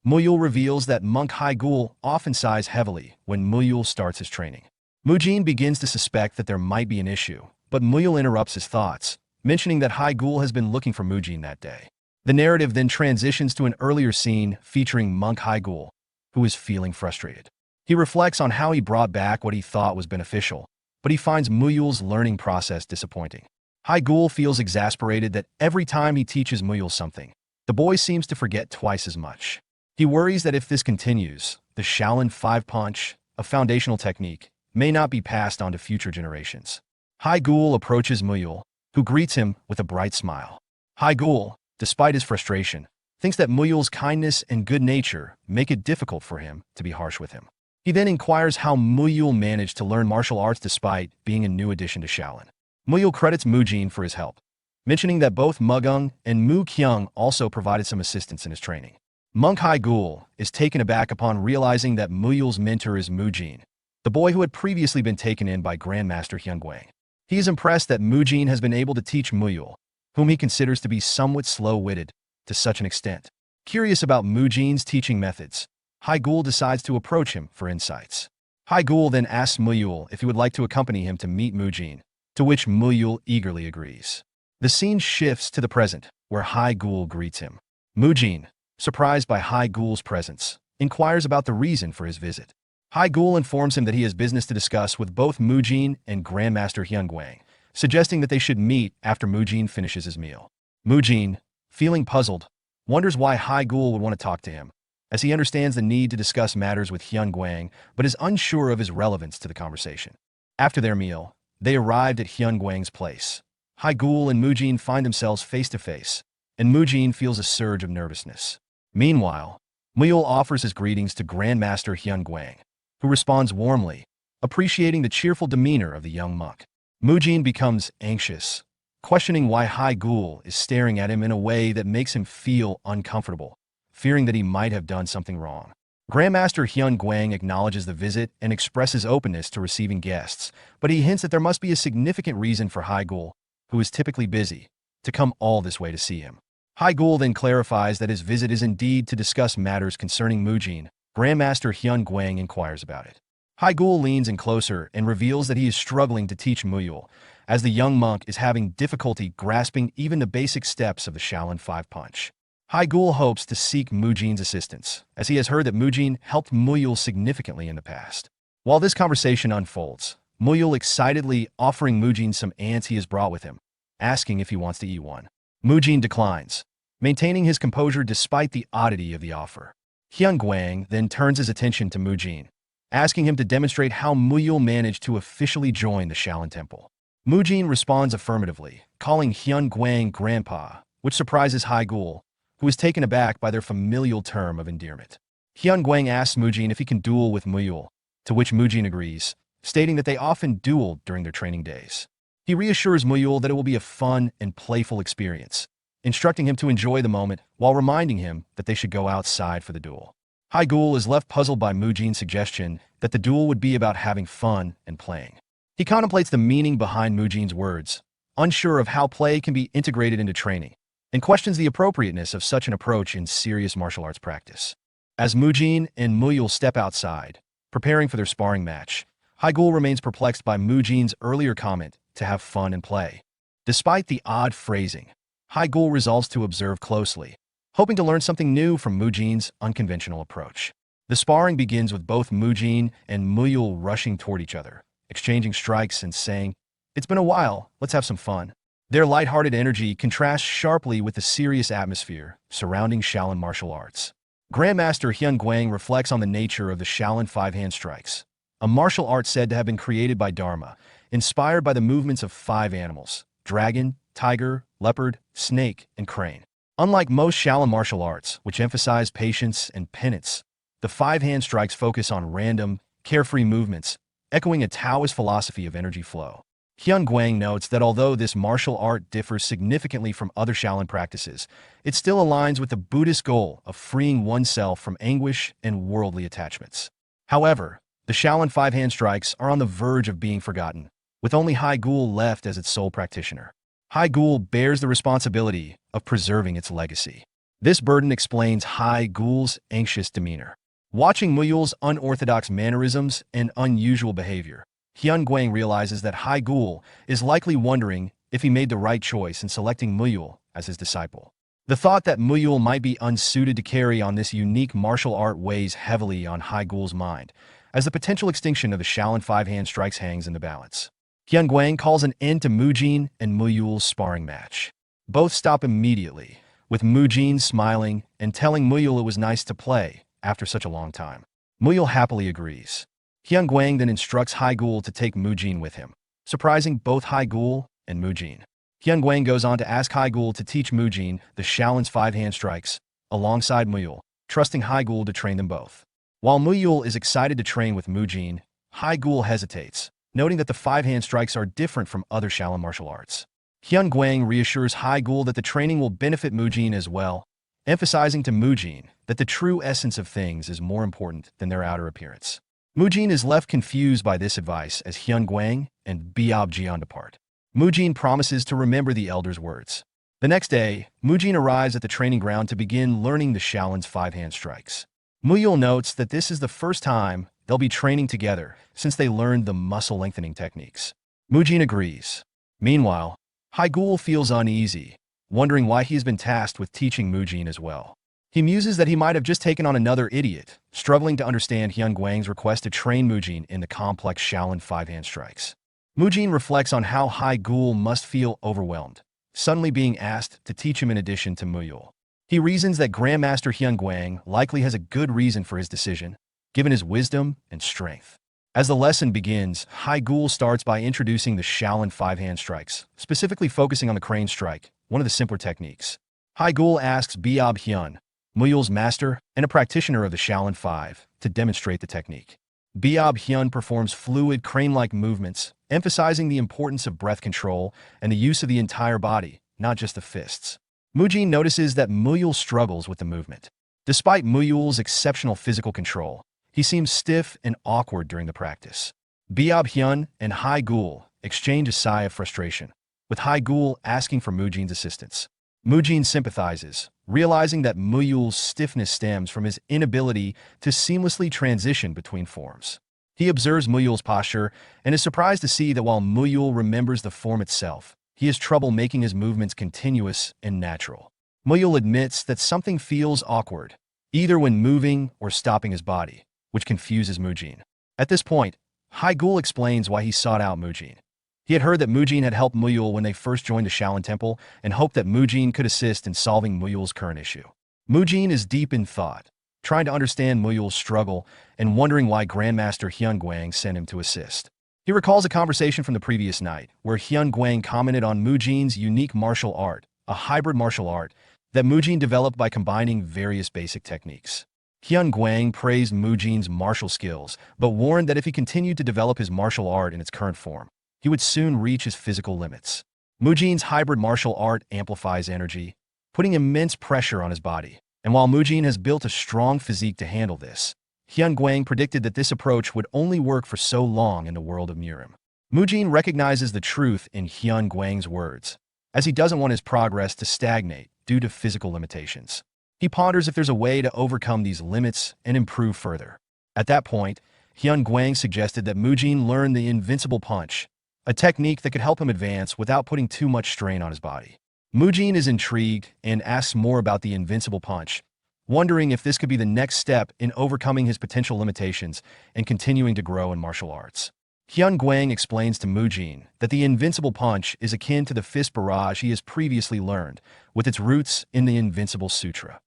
Muyul reveals that Monk Haigul often sighs heavily when Muyul starts his training. Mujin begins to suspect that there might be an issue, but Muyul interrupts his thoughts, mentioning that Haigul has been looking for Mujin that day. The narrative then transitions to an earlier scene featuring Monk Haigul, who is feeling frustrated. He reflects on how he brought back what he thought was beneficial, but he finds Muyul's learning process disappointing. Haigul feels exasperated that every time he teaches Muyul something, the boy seems to forget twice as much. He worries that if this continues, the Shaolin 5 Punch, a foundational technique, may not be passed on to future generations. Haigul approaches Muyul, who greets him with a bright smile. Haigul, despite his frustration, thinks that Muyul's kindness and good nature make it difficult for him to be harsh with him. He then inquires how Muyul managed to learn martial arts despite being a new addition to Shaolin. Muyul credits Mujin for his help, mentioning that both Mugung and Mu Kyung also provided some assistance in his training. Monk Haigul is taken aback upon realizing that Muyul's mentor is Mujin, the boy who had previously been taken in by Grandmaster Hyunguang. He is impressed that Mujin has been able to teach Muyul, whom he considers to be somewhat slow-witted, to such an extent. Curious about Mujin's teaching methods, Haigul decides to approach him for insights. Haigul then asks Muyul if he would like to accompany him to meet Mujin, to which Muyul eagerly agrees. The scene shifts to the present, where Haigul greets him. Mujin, surprised by Haigul's presence, inquires about the reason for his visit. Haigul informs him that he has business to discuss with both Mujin and Grandmaster Hyunguang, suggesting that they should meet after Mujin finishes his meal. Mujin, feeling puzzled, wonders why Haigul would want to talk to him, as he understands the need to discuss matters with Hyunguang but is unsure of his relevance to the conversation. After their meal, they arrived at Hyunguang's place. Haigul and Mujin find themselves face to face, and Mujin feels a surge of nervousness. Meanwhile, Muyul offers his greetings to Grandmaster Hyunguang, who responds warmly, appreciating the cheerful demeanor of the young monk. Mujin becomes anxious, questioning why Haigul is staring at him in a way that makes him feel uncomfortable, fearing that he might have done something wrong. Grandmaster Hyunguang acknowledges the visit and expresses openness to receiving guests, but he hints that there must be a significant reason for Haigul, who is typically busy, to come all this way to see him. Haigul then clarifies that his visit is indeed to discuss matters concerning Mujin. Grandmaster Hyunguang inquires about it. Haigul leans in closer and reveals that he is struggling to teach Muyul, as the young monk is having difficulty grasping even the basic steps of the Shaolin 5 Punch. Haigul hopes to seek Mujin's assistance, as he has heard that Mujin helped Muyul significantly in the past. While this conversation unfolds, Muyul excitedly offering Mujin some ants he has brought with him, asking if he wants to eat one. Mujin declines, maintaining his composure despite the oddity of the offer. Hyunguang then turns his attention to Mujin, asking him to demonstrate how Muyul managed to officially join the Shaolin Temple. Mujin responds affirmatively, calling Hyunguang Grandpa, which surprises Haigul, who is taken aback by their familial term of endearment. Hyunguang asks Mujin if he can duel with Muyul, to which Mujin agrees, stating that they often dueled during their training days. He reassures Muyul that it will be a fun and playful experience, instructing him to enjoy the moment while reminding him that they should go outside for the duel. Haigul is left puzzled by Mujin's suggestion that the duel would be about having fun and playing. He contemplates the meaning behind Mujin's words, unsure of how play can be integrated into training, and questions the appropriateness of such an approach in serious martial arts practice. As Mujin and Muyul step outside, preparing for their sparring match, Haigul remains perplexed by Mujin's earlier comment to have fun and play. Despite the odd phrasing, Haigul resolves to observe closely, hoping to learn something new from Mujin's unconventional approach. The sparring begins with both Mujin and Muyul rushing toward each other, exchanging strikes and saying, "It's been a while, let's have some fun." Their lighthearted energy contrasts sharply with the serious atmosphere surrounding Shaolin martial arts. Grandmaster Hyun Guang reflects on the nature of the Shaolin five-hand strikes, a martial art said to have been created by Dharma, inspired by the movements of 5 animals: dragon, tiger, leopard, snake, and crane. Unlike most Shaolin martial arts, which emphasize patience and penance, the 5-hand strikes focus on random, carefree movements, echoing a Taoist philosophy of energy flow. Hyun Guang notes that although this martial art differs significantly from other Shaolin practices, it still aligns with the Buddhist goal of freeing oneself from anguish and worldly attachments. However, the Shaolin 5-hand strikes are on the verge of being forgotten, with only Haigul left as its sole practitioner. Haigul bears the responsibility of preserving its legacy. This burden explains Haigul's anxious demeanor. Watching Muyul's unorthodox mannerisms and unusual behavior, Hyun Guang realizes that Haigul is likely wondering if he made the right choice in selecting Muyul as his disciple. The thought that Muyul might be unsuited to carry on this unique martial art weighs heavily on Haigul's mind, as the potential extinction of the Shaolin 5-hand strikes hangs in the balance. Hyun Guang calls an end to Mujin and Muyul's sparring match. Both stop immediately, with Mujin smiling and telling Muyul it was nice to play after such a long time. Muyul happily agrees. Hyun Guang then instructs Haigul to take Mujin with him, surprising both Haigul and Mujin. Hyun Guang goes on to ask Haigul to teach Mujin the Shaolin's 5-hand strikes, alongside Muyul, trusting Haigul to train them both. While Muyul is excited to train with Mujin, Haigul hesitates, noting that the 5-hand strikes are different from other Shaolin martial arts. Hyun Guang reassures Haigul that the training will benefit Mujin as well, emphasizing to Mujin that the true essence of things is more important than their outer appearance. Mujin is left confused by this advice as Hyun Guang and Biob Jian depart. Mujin promises to remember the elder's words. The next day, Mujin arrives at the training ground to begin learning the Shaolin's 5-hand strikes. Muyul notes that this is the first time they'll be training together since they learned the muscle-lengthening techniques. Mujin agrees. Meanwhile, Haigul feels uneasy, wondering why he's been tasked with teaching Mujin as well. He muses that he might have just taken on another idiot, struggling to understand Hyun Guang's request to train Mujin in the complex Shaolin 5-hand strikes. Mujin reflects on how Haigul must feel overwhelmed, suddenly being asked to teach him in addition to Muyul. He reasons that Grandmaster Hyun Guang likely has a good reason for his decision, given his wisdom and strength. As the lesson begins, Haigul starts by introducing the Shaolin 5-hand strikes, specifically focusing on the crane strike, one of the simpler techniques. Haigul asks Biob Hyun, Muyul's master and a practitioner of the Shaolin 5, to demonstrate the technique. Biob Hyun performs fluid, crane-like movements, emphasizing the importance of breath control and the use of the entire body, not just the fists. Mujin notices that Muyul struggles with the movement. Despite Muyul's exceptional physical control, he seems stiff and awkward during the practice. Biob Hyun and Haigul exchange a sigh of frustration, with Haigul asking for Mujin's assistance. Mujin sympathizes, realizing that Muyul's stiffness stems from his inability to seamlessly transition between forms. He observes Muyul's posture and is surprised to see that while Muyul remembers the form itself, he has trouble making his movements continuous and natural. Muyul admits that something feels awkward, either when moving or stopping his body, which confuses Mujin. At this point, Haigul explains why he sought out Mujin. He had heard that Mujin had helped Muyul when they first joined the Shaolin Temple and hoped that Mujin could assist in solving Muyul's current issue. Mujin is deep in thought, trying to understand Muyul's struggle and wondering why Grandmaster Hyun Guang sent him to assist. He recalls a conversation from the previous night where Hyun Guang commented on Mujin's unique martial art, a hybrid martial art that Mujin developed by combining various basic techniques. Hyun Guang praised Mujin's martial skills, but warned that if he continued to develop his martial art in its current form, he would soon reach his physical limits. Mujin's hybrid martial art amplifies energy, putting immense pressure on his body. And while Mujin has built a strong physique to handle this, Hyun Guang predicted that this approach would only work for so long in the world of Murim. Mujin recognizes the truth in Hyun Guang's words, as he doesn't want his progress to stagnate due to physical limitations. He ponders if there's a way to overcome these limits and improve further. At that point, Hyun Guang suggested that Mujin learn the invincible punch, a technique that could help him advance without putting too much strain on his body. Mujin is intrigued and asks more about the invincible punch, wondering if this could be the next step in overcoming his potential limitations and continuing to grow in martial arts. Hyun Guang explains to Mujin that the invincible punch is akin to the fist barrage he has previously learned, with its roots in the Invincible Sutra.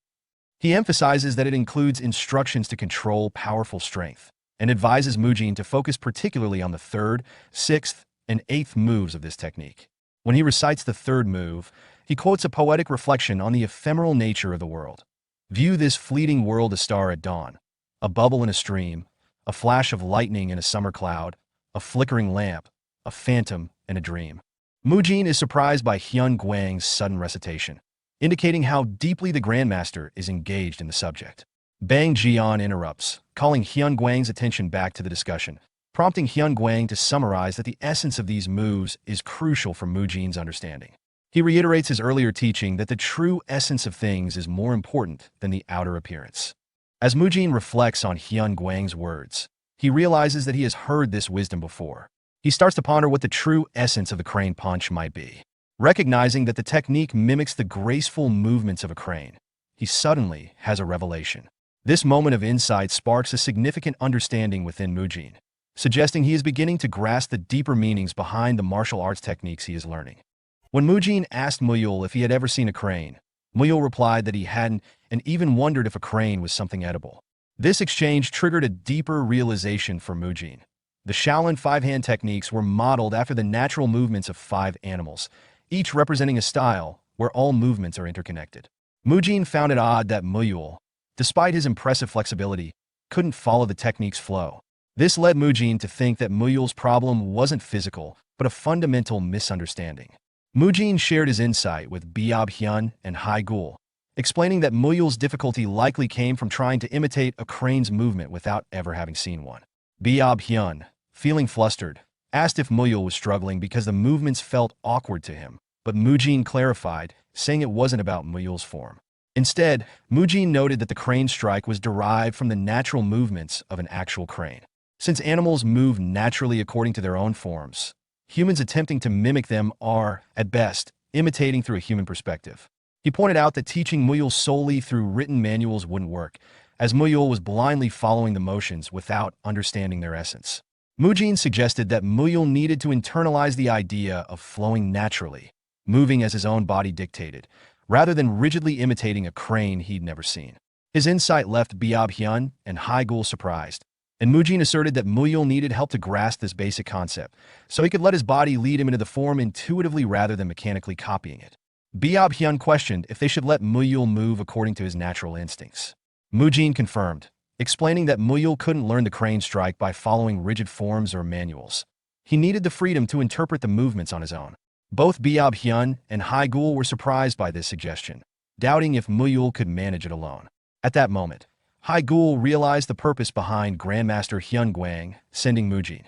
He emphasizes that it includes instructions to control powerful strength, and advises Mujin to focus particularly on the 3rd, 6th, and 8th moves of this technique. When he recites the 3rd move, he quotes a poetic reflection on the ephemeral nature of the world. View this fleeting world a star at dawn, a bubble in a stream, a flash of lightning in a summer cloud, a flickering lamp, a phantom, and a dream. Mujin is surprised by Hyun Guang's sudden recitation, indicating how deeply the Grandmaster is engaged in the subject. Bang Jian interrupts, calling Hyun Guang's attention back to the discussion, prompting Hyun Guang to summarize that the essence of these moves is crucial for Mujin's understanding. He reiterates his earlier teaching that the true essence of things is more important than the outer appearance. As Mujin reflects on Hyun Guang's words, he realizes that he has heard this wisdom before. He starts to ponder what the true essence of the crane punch might be. Recognizing that the technique mimics the graceful movements of a crane, he suddenly has a revelation. This moment of insight sparks a significant understanding within Mujin, suggesting he is beginning to grasp the deeper meanings behind the martial arts techniques he is learning. When Mujin asked Muyul if he had ever seen a crane, Muyul replied that he hadn't and even wondered if a crane was something edible. This exchange triggered a deeper realization for Mujin. The Shaolin 5-hand techniques were modeled after the natural movements of 5 animals, each representing a style where all movements are interconnected. Mujin found it odd that Muyul, despite his impressive flexibility, couldn't follow the technique's flow. This led Mujin to think that Muyul's problem wasn't physical, but a fundamental misunderstanding. Mujin shared his insight with Biob Hyun and Hai Gul, explaining that Muyul's difficulty likely came from trying to imitate a crane's movement without ever having seen one. Biob Hyun, feeling flustered, asked if Muyul was struggling because the movements felt awkward to him, but Mujin clarified, saying it wasn't about Muyul's form. Instead, Mujin noted that the crane strike was derived from the natural movements of an actual crane. Since animals move naturally according to their own forms, humans attempting to mimic them are, at best, imitating through a human perspective. He pointed out that teaching Muyul solely through written manuals wouldn't work, as Muyul was blindly following the motions without understanding their essence. Mujin suggested that Muyul needed to internalize the idea of flowing naturally, moving as his own body dictated, rather than rigidly imitating a crane he'd never seen. His insight left Biob Hyun and Hai Gul surprised, and Mujin asserted that Muyul needed help to grasp this basic concept, so he could let his body lead him into the form intuitively rather than mechanically copying it. Biob Hyun questioned if they should let Muyul move according to his natural instincts. Mujin confirmed, explaining that Muyul couldn't learn the crane strike by following rigid forms or manuals. He needed the freedom to interpret the movements on his own. Both Biob Hyun and Hai Gul were surprised by this suggestion, doubting if Muyul could manage it alone. At that moment, Hai Gul realized the purpose behind Grandmaster Hyun Guang sending Mujin.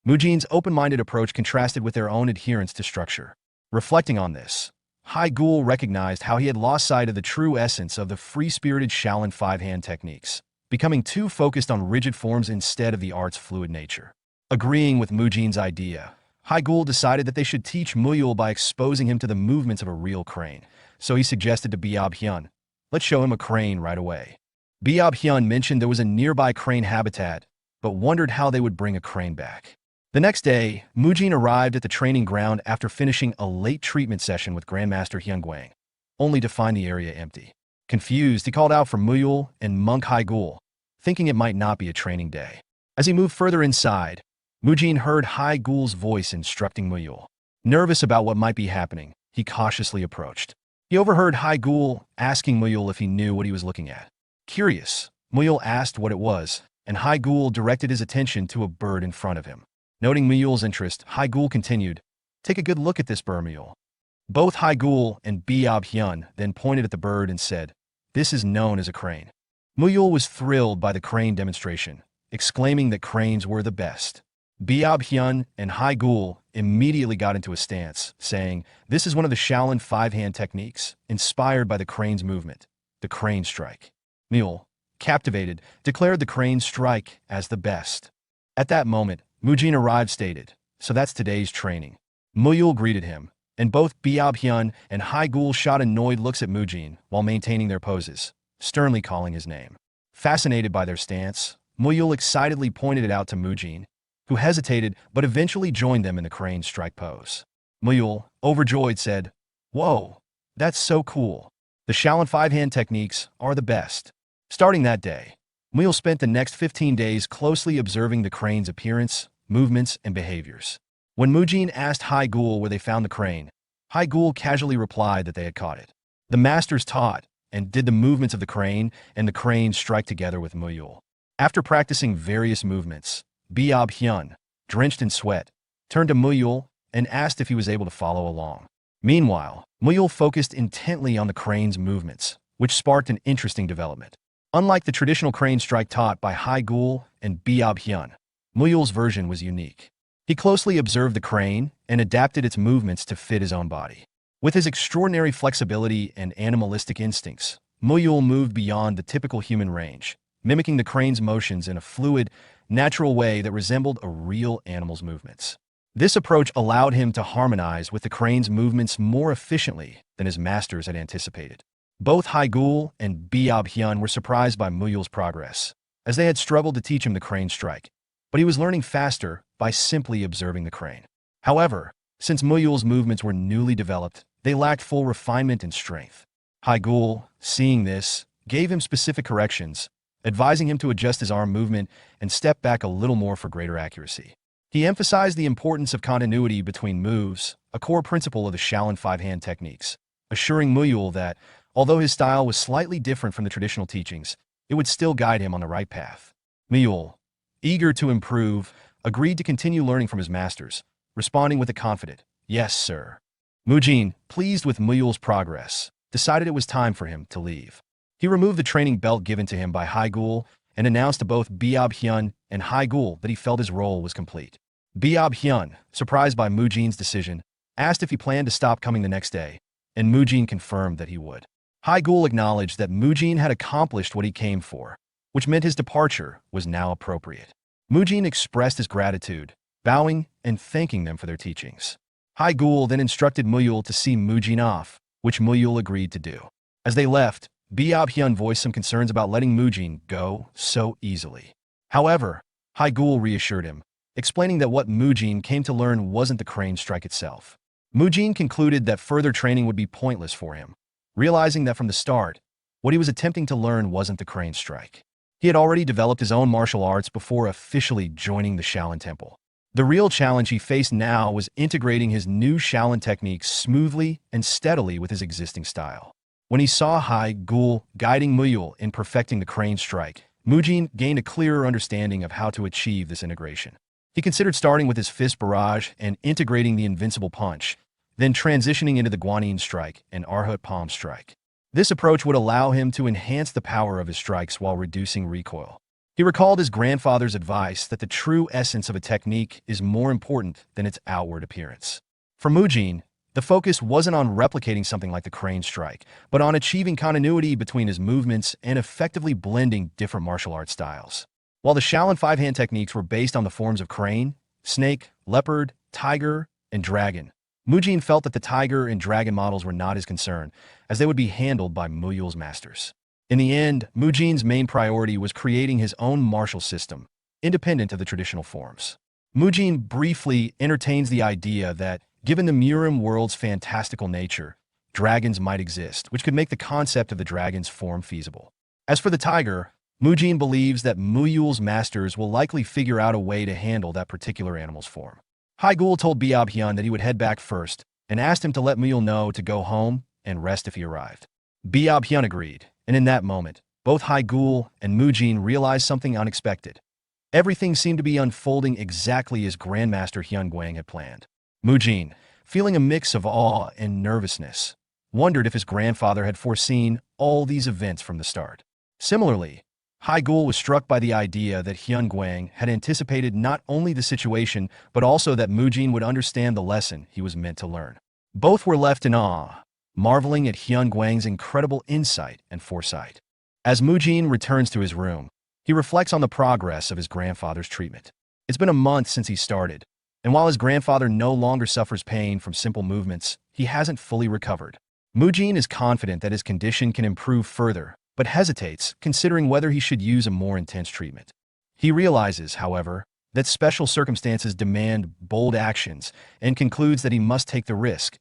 Mujin's open-minded approach contrasted with their own adherence to structure. Reflecting on this, Hai Gul recognized how he had lost sight of the true essence of the free-spirited Shaolin 5-hand techniques, becoming too focused on rigid forms instead of the art's fluid nature. Agreeing with Mujin's idea, Hai Gul decided that they should teach Muyul by exposing him to the movements of a real crane, so he suggested to Biob Hyun, "Let's show him a crane right away." Biob Hyun mentioned there was a nearby crane habitat, but wondered how they would bring a crane back. The next day, Mujin arrived at the training ground after finishing a late treatment session with Grandmaster Hyun Guang, only to find the area empty. Confused, he called out for Muyul and monk Hai Gul, thinking it might not be a training day. As he moved further inside, Mujin heard Hai Gul's voice instructing Muyul. Nervous about what might be happening, he cautiously approached. He overheard Hai Gul asking Muyul if he knew what he was looking at. Curious, Muyul asked what it was, and Hai Gul directed his attention to a bird in front of him. Noting Muyul's interest, Hai Gul continued, "Take a good look at this bird, Muyul." Both Hai Gul and Biob Hyun then pointed at the bird and said, "This is known as a crane." Muyul was thrilled by the crane demonstration, exclaiming that cranes were the best. Biob Hyun and Hai Gul immediately got into a stance, saying, "This is one of the Shaolin five-hand techniques, inspired by the crane's movement, the crane strike." Mule, captivated, declared the crane strike as the best. At that moment, Mujin arrived stated, "So that's today's training." Muyul greeted him, and both Biab-hyun and Haigul shot annoyed looks at Mujin while maintaining their poses, sternly calling his name. Fascinated by their stance, Muyul excitedly pointed it out to Mujin, who hesitated but eventually joined them in the crane strike pose. Muyul, overjoyed, said, "Whoa, that's so cool. The Shaolin five-hand techniques are the best." Starting that day, Muyul spent the next 15 days closely observing the crane's appearance, movements, and behaviors. When Mujin asked Haigul where they found the crane, Haigul casually replied that they had caught it. The masters taught and did the movements of the crane and the crane strike together with Muyul. After practicing various movements, Biab-hyun, drenched in sweat, turned to Muyul and asked if he was able to follow along. Meanwhile, Muyul focused intently on the crane's movements, which sparked an interesting development. Unlike the traditional crane strike taught by Haigul and Biab-hyun, Muyul's version was unique. He closely observed the crane and adapted its movements to fit his own body. With his extraordinary flexibility and animalistic instincts, Muyul moved beyond the typical human range, mimicking the crane's motions in a fluid, natural way that resembled a real animal's movements. This approach allowed him to harmonize with the crane's movements more efficiently than his masters had anticipated. Both Haigul and Biab-hyun were surprised by Muyul's progress, as they had struggled to teach him the crane strike, but he was learning faster by simply observing the crane. However, since Muyul's movements were newly developed, they lacked full refinement and strength. Haigul, seeing this, gave him specific corrections, advising him to adjust his arm movement and step back a little more for greater accuracy. He emphasized the importance of continuity between moves, a core principle of the Shaolin five-hand techniques, assuring Muyul that, although his style was slightly different from the traditional teachings, it would still guide him on the right path. Muyul, eager to improve, agreed to continue learning from his masters, responding with a confident, "Yes, sir." Mujin, pleased with Muyul's progress, decided it was time for him to leave. He removed the training belt given to him by Haigul and announced to both Biab-hyun and Haigul that he felt his role was complete. Biab-hyun, surprised by Mujin's decision, asked if he planned to stop coming the next day, and Mujin confirmed that he would. Haigul acknowledged that Mujin had accomplished what he came for, which meant his departure was now appropriate. Mujin expressed his gratitude, bowing and thanking them for their teachings. Haigul then instructed Muyul to see Mujin off, which Muyul agreed to do. As they left, Biab-hyun voiced some concerns about letting Mujin go so easily. However, Haigul reassured him, explaining that what Mujin came to learn wasn't the crane strike itself. Mujin concluded that further training would be pointless for him, realizing that from the start, what he was attempting to learn wasn't the crane strike. He had already developed his own martial arts before officially joining the Shaolin Temple. The real challenge he faced now was integrating his new Shaolin techniques smoothly and steadily with his existing style. When he saw Haigul guiding Muyul in perfecting the crane strike, Mujin gained a clearer understanding of how to achieve this integration. He considered starting with his fist barrage and integrating the invincible punch, then transitioning into the Guanyin strike and Arhut palm strike. This approach would allow him to enhance the power of his strikes while reducing recoil. He recalled his grandfather's advice that the true essence of a technique is more important than its outward appearance. For Mujin, the focus wasn't on replicating something like the crane strike, but on achieving continuity between his movements and effectively blending different martial arts styles. While the Shaolin five-hand techniques were based on the forms of crane, snake, leopard, tiger, and dragon, Mujin felt that the tiger and dragon models were not his concern, as they would be handled by Muyul's masters. In the end, Mujin's main priority was creating his own martial system, independent of the traditional forms. Mujin briefly entertains the idea that, given the Murim world's fantastical nature, dragons might exist, which could make the concept of the dragon's form feasible. As for the tiger, Mujin believes that Muyul's masters will likely figure out a way to handle that particular animal's form. Haigul told Biab-hyun that he would head back first and asked him to let Muyul know to go home and rest if he arrived. Biab-hyun agreed, and in that moment, both Haigul and Mujin realized something unexpected. Everything seemed to be unfolding exactly as Grandmaster Hyun Guang had planned. Mujin, feeling a mix of awe and nervousness, wondered if his grandfather had foreseen all these events from the start. Similarly, Haigul was struck by the idea that Hyun Guang had anticipated not only the situation, but also that Mujin would understand the lesson he was meant to learn. Both were left in awe, marveling at Hyun Guang's incredible insight and foresight. As Mujin returns to his room, he reflects on the progress of his grandfather's treatment. It's been a month since he started, and while his grandfather no longer suffers pain from simple movements, he hasn't fully recovered. Mujin is confident that his condition can improve further, but hesitates, considering whether he should use a more intense treatment. He realizes, however, that special circumstances demand bold actions and concludes that he must take the risk,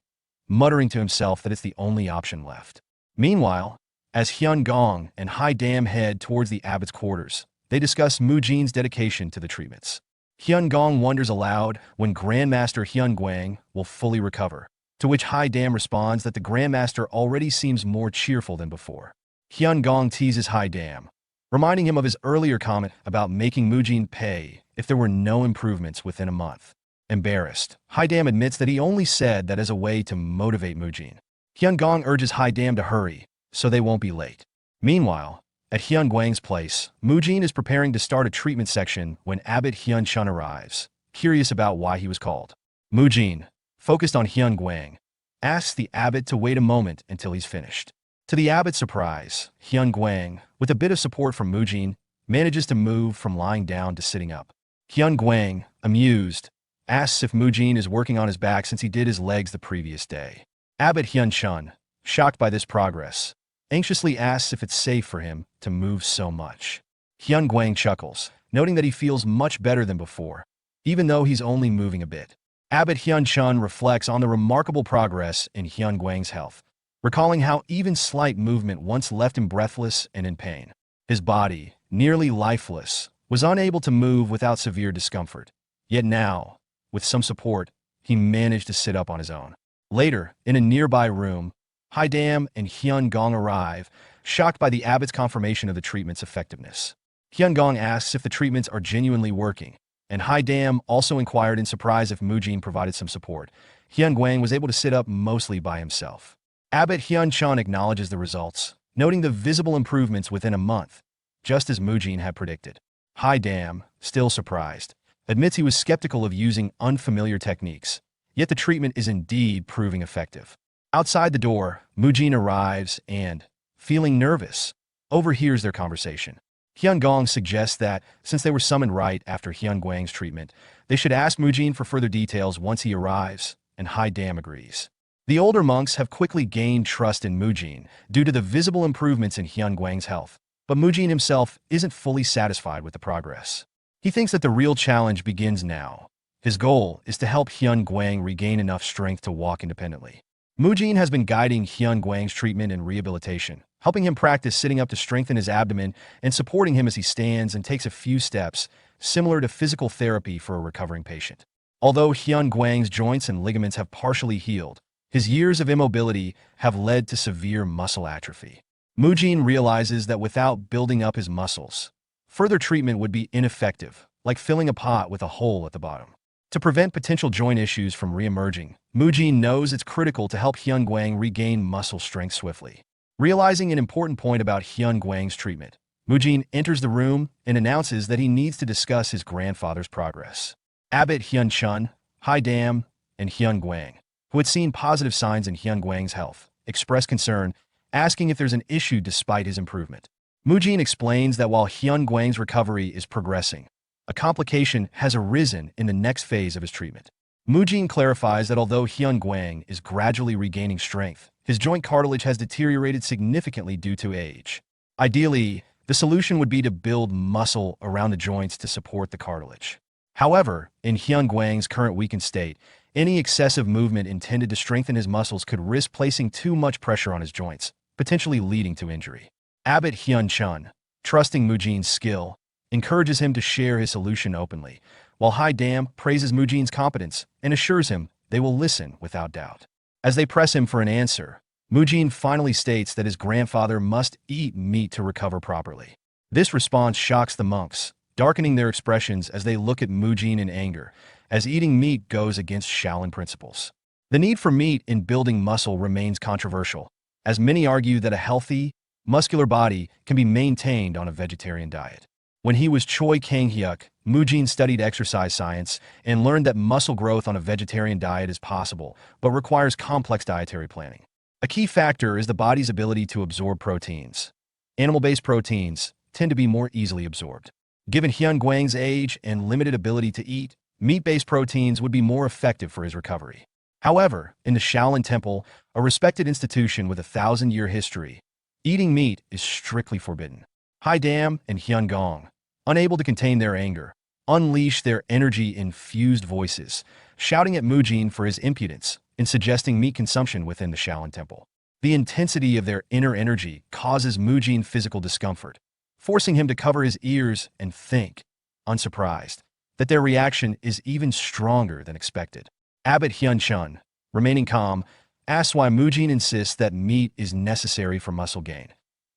muttering to himself that it's the only option left. Meanwhile, as Hyun Gong and Hai Dam head towards the abbot's quarters, they discuss Mujin's dedication to the treatments. Hyun Gong wonders aloud when Grandmaster Hyun Guang will fully recover, to which Hai Dam responds that the Grandmaster already seems more cheerful than before. Hyun Gong teases Hai Dam, reminding him of his earlier comment about making Mujin pay if there were no improvements within a month. Embarrassed, Hai Dam admits that he only said that as a way to motivate Mujin. Hyun Gong urges Hai Dam to hurry, so they won't be late. Meanwhile, at Hyun Guang's place, Mujin is preparing to start a treatment section when Abbot Hyun Chun arrives, curious about why he was called. Mujin, focused on Hyun Guang, asks the abbot to wait a moment until he's finished. To the abbot's surprise, Hyun Guang, with a bit of support from Mujin, manages to move from lying down to sitting up. Hyun Guang, amused, asks if Mujin is working on his back since he did his legs the previous day. Abbot Hyun Chun, shocked by this progress, anxiously asks if it's safe for him to move so much. Hyun Guang chuckles, noting that he feels much better than before, even though he's only moving a bit. Abbot Hyun Chun reflects on the remarkable progress in Hyun Guang's health, recalling how even slight movement once left him breathless and in pain. His body, nearly lifeless, was unable to move without severe discomfort. Yet now, with some support, he managed to sit up on his own. Later, in a nearby room, Hai Dam and Hyun Gong arrive, shocked by the abbot's confirmation of the treatment's effectiveness. Hyun Gong asks if the treatments are genuinely working, and Hai Dam also inquired in surprise if Mujin provided some support. Hyun Guang was able to sit up mostly by himself. Abbot Hyun Chun acknowledges the results, noting the visible improvements within a month, just as Mujin had predicted. Hai Dam, still surprised, admits he was skeptical of using unfamiliar techniques, yet the treatment is indeed proving effective. Outside the door, Mujin arrives and, feeling nervous, overhears their conversation. Hyun Gong suggests that, since they were summoned right after Hyun Guang's treatment, they should ask Mujin for further details once he arrives, and Hai Dam agrees. The older monks have quickly gained trust in Mujin due to the visible improvements in Hyun Guang's health, but Mujin himself isn't fully satisfied with the progress. He thinks that the real challenge begins now. His goal is to help Hyun Guang regain enough strength to walk independently. Mujin has been guiding Hyun Guang's treatment and rehabilitation, helping him practice sitting up to strengthen his abdomen and supporting him as he stands and takes a few steps, similar to physical therapy for a recovering patient. Although Hyun Guang's joints and ligaments have partially healed, his years of immobility have led to severe muscle atrophy. Mujin realizes that without building up his muscles, further treatment would be ineffective, like filling a pot with a hole at the bottom. To prevent potential joint issues from re-emerging, Mujin knows it's critical to help Hyun Guang regain muscle strength swiftly. Realizing an important point about Hyun Guang's treatment, Mujin enters the room and announces that he needs to discuss his grandfather's progress. Abbot Hyun Chun, Hai Dam, and Hyun Guang, who had seen positive signs in Hyun Guang's health, express concern, asking if there's an issue despite his improvement. Mujin explains that while Hyun Guang's recovery is progressing, a complication has arisen in the next phase of his treatment. Mujin clarifies that although Hyun Guang is gradually regaining strength, his joint cartilage has deteriorated significantly due to age. Ideally, the solution would be to build muscle around the joints to support the cartilage. However, in Hyun Guang's current weakened state, any excessive movement intended to strengthen his muscles could risk placing too much pressure on his joints, potentially leading to injury. Abbot Hyun Chun, trusting Mujin's skill, encourages him to share his solution openly, while Hai Dam praises Mujin's competence and assures him they will listen without doubt. As they press him for an answer, Mujin finally states that his grandfather must eat meat to recover properly. This response shocks the monks, darkening their expressions as they look at Mujin in anger, as eating meat goes against Shaolin principles. The need for meat in building muscle remains controversial, as many argue that a healthy, muscular body can be maintained on a vegetarian diet. When he was Choi Kang-hyuk, Mujin studied exercise science and learned that muscle growth on a vegetarian diet is possible, but requires complex dietary planning. A key factor is the body's ability to absorb proteins. Animal-based proteins tend to be more easily absorbed. Given Hyun Gwang's age and limited ability to eat, meat-based proteins would be more effective for his recovery. However, in the Shaolin Temple, a respected institution with a 1,000-year history, eating meat is strictly forbidden. Hai Dam and Hyun Gong, unable to contain their anger, unleash their energy-infused voices, shouting at Mujin for his impudence in suggesting meat consumption within the Shaolin Temple. The intensity of their inner energy causes Mujin physical discomfort, forcing him to cover his ears and think, unsurprised, that their reaction is even stronger than expected. Abbot Hyun Chun, remaining calm, asks why Mujin insists that meat is necessary for muscle gain,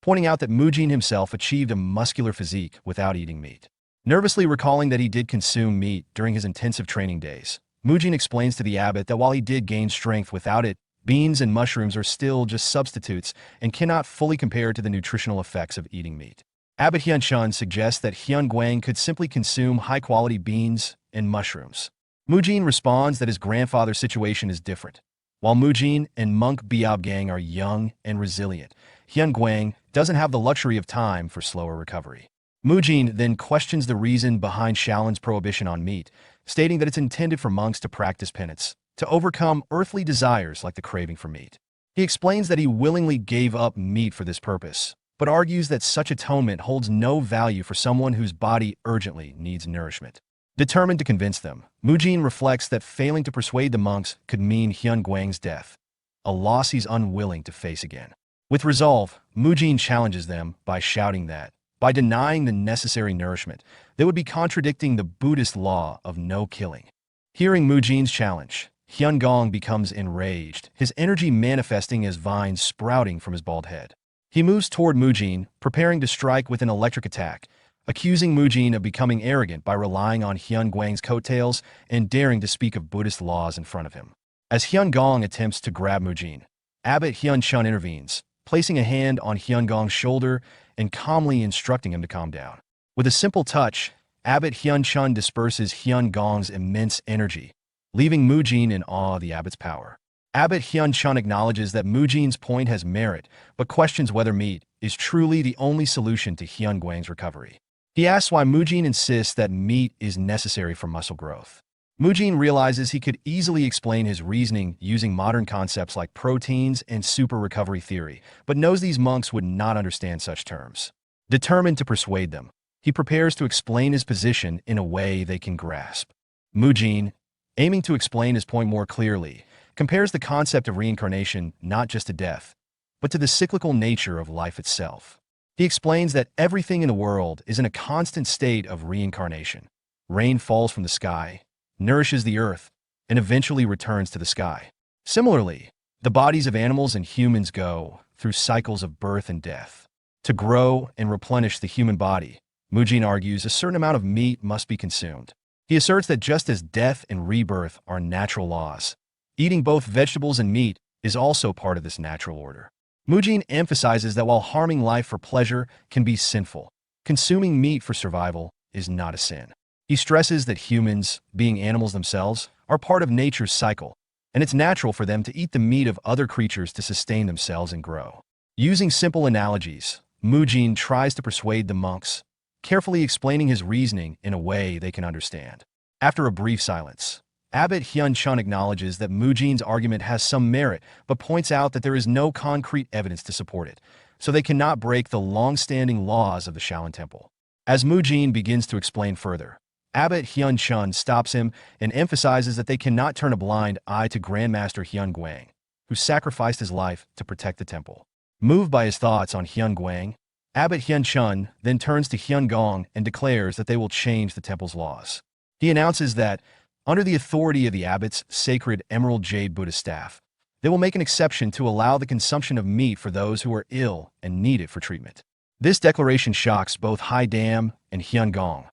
pointing out that Mujin himself achieved a muscular physique without eating meat. Nervously recalling that he did consume meat during his intensive training days, Mujin explains to the abbot that while he did gain strength without it, beans and mushrooms are still just substitutes and cannot fully compare to the nutritional effects of eating meat. Abbot Hyun Chun suggests that Hyun Gwang could simply consume high-quality beans and mushrooms. Mujin responds that his grandfather's situation is different. While Mujin and monk Biab Gang are young and resilient, Hyun Gwang doesn't have the luxury of time for slower recovery. Mujin then questions the reason behind Shaolin's prohibition on meat, stating that it's intended for monks to practice penance, to overcome earthly desires like the craving for meat. He explains that he willingly gave up meat for this purpose, but argues that such atonement holds no value for someone whose body urgently needs nourishment. Determined to convince them, Mujin reflects that failing to persuade the monks could mean Hyun Gwang's death, a loss he's unwilling to face again. With resolve, Mujin challenges them by shouting that, by denying the necessary nourishment, they would be contradicting the Buddhist law of no killing. Hearing Mujin's challenge, Hyun Gong becomes enraged, his energy manifesting as vines sprouting from his bald head. He moves toward Mujin, preparing to strike with an electric attack, accusing Mujin of becoming arrogant by relying on Hyun Gwang's coattails and daring to speak of Buddhist laws in front of him. As Hyun Gong attempts to grab Mujin, Abbot Hyun Chun intervenes, placing a hand on Hyun Gong's shoulder and calmly instructing him to calm down. With a simple touch, Abbot Hyun Chun disperses Hyun Gong's immense energy, leaving Mujin in awe of the abbot's power. Abbot Hyun Chun acknowledges that Mujin's point has merit, but questions whether meat is truly the only solution to Hyun Gwang's recovery. He asks why Mujin insists that meat is necessary for muscle growth. Mujin realizes he could easily explain his reasoning using modern concepts like proteins and super recovery theory, but knows these monks would not understand such terms. Determined to persuade them, he prepares to explain his position in a way they can grasp. Mujin, aiming to explain his point more clearly, compares the concept of reincarnation not just to death, but to the cyclical nature of life itself. He explains that everything in the world is in a constant state of reincarnation. Rain falls from the sky, nourishes the earth, and eventually returns to the sky. Similarly, the bodies of animals and humans go through cycles of birth and death. To grow and replenish the human body, Mujin argues a certain amount of meat must be consumed. He asserts that just as death and rebirth are natural laws, eating both vegetables and meat is also part of this natural order. Mujin emphasizes that while harming life for pleasure can be sinful, consuming meat for survival is not a sin. He stresses that humans, being animals themselves, are part of nature's cycle, and it's natural for them to eat the meat of other creatures to sustain themselves and grow. Using simple analogies, Mujin tries to persuade the monks, carefully explaining his reasoning in a way they can understand. After a brief silence, Abbot Hyun Chun acknowledges that Mujin's argument has some merit, but points out that there is no concrete evidence to support it, so they cannot break the long-standing laws of the Shaolin Temple. As Mujin begins to explain further, Abbot Hyun Chun stops him and emphasizes that they cannot turn a blind eye to Grandmaster Hyun Gwang, who sacrificed his life to protect the temple. Moved by his thoughts on Hyun Gwang, Abbot Hyun Chun then turns to Hyun Gong and declares that they will change the temple's laws. He announces that, under the authority of the abbot's sacred emerald jade Buddha staff, they will make an exception to allow the consumption of meat for those who are ill and need it for treatment. This declaration shocks both Hai Dam and Hyun Gong,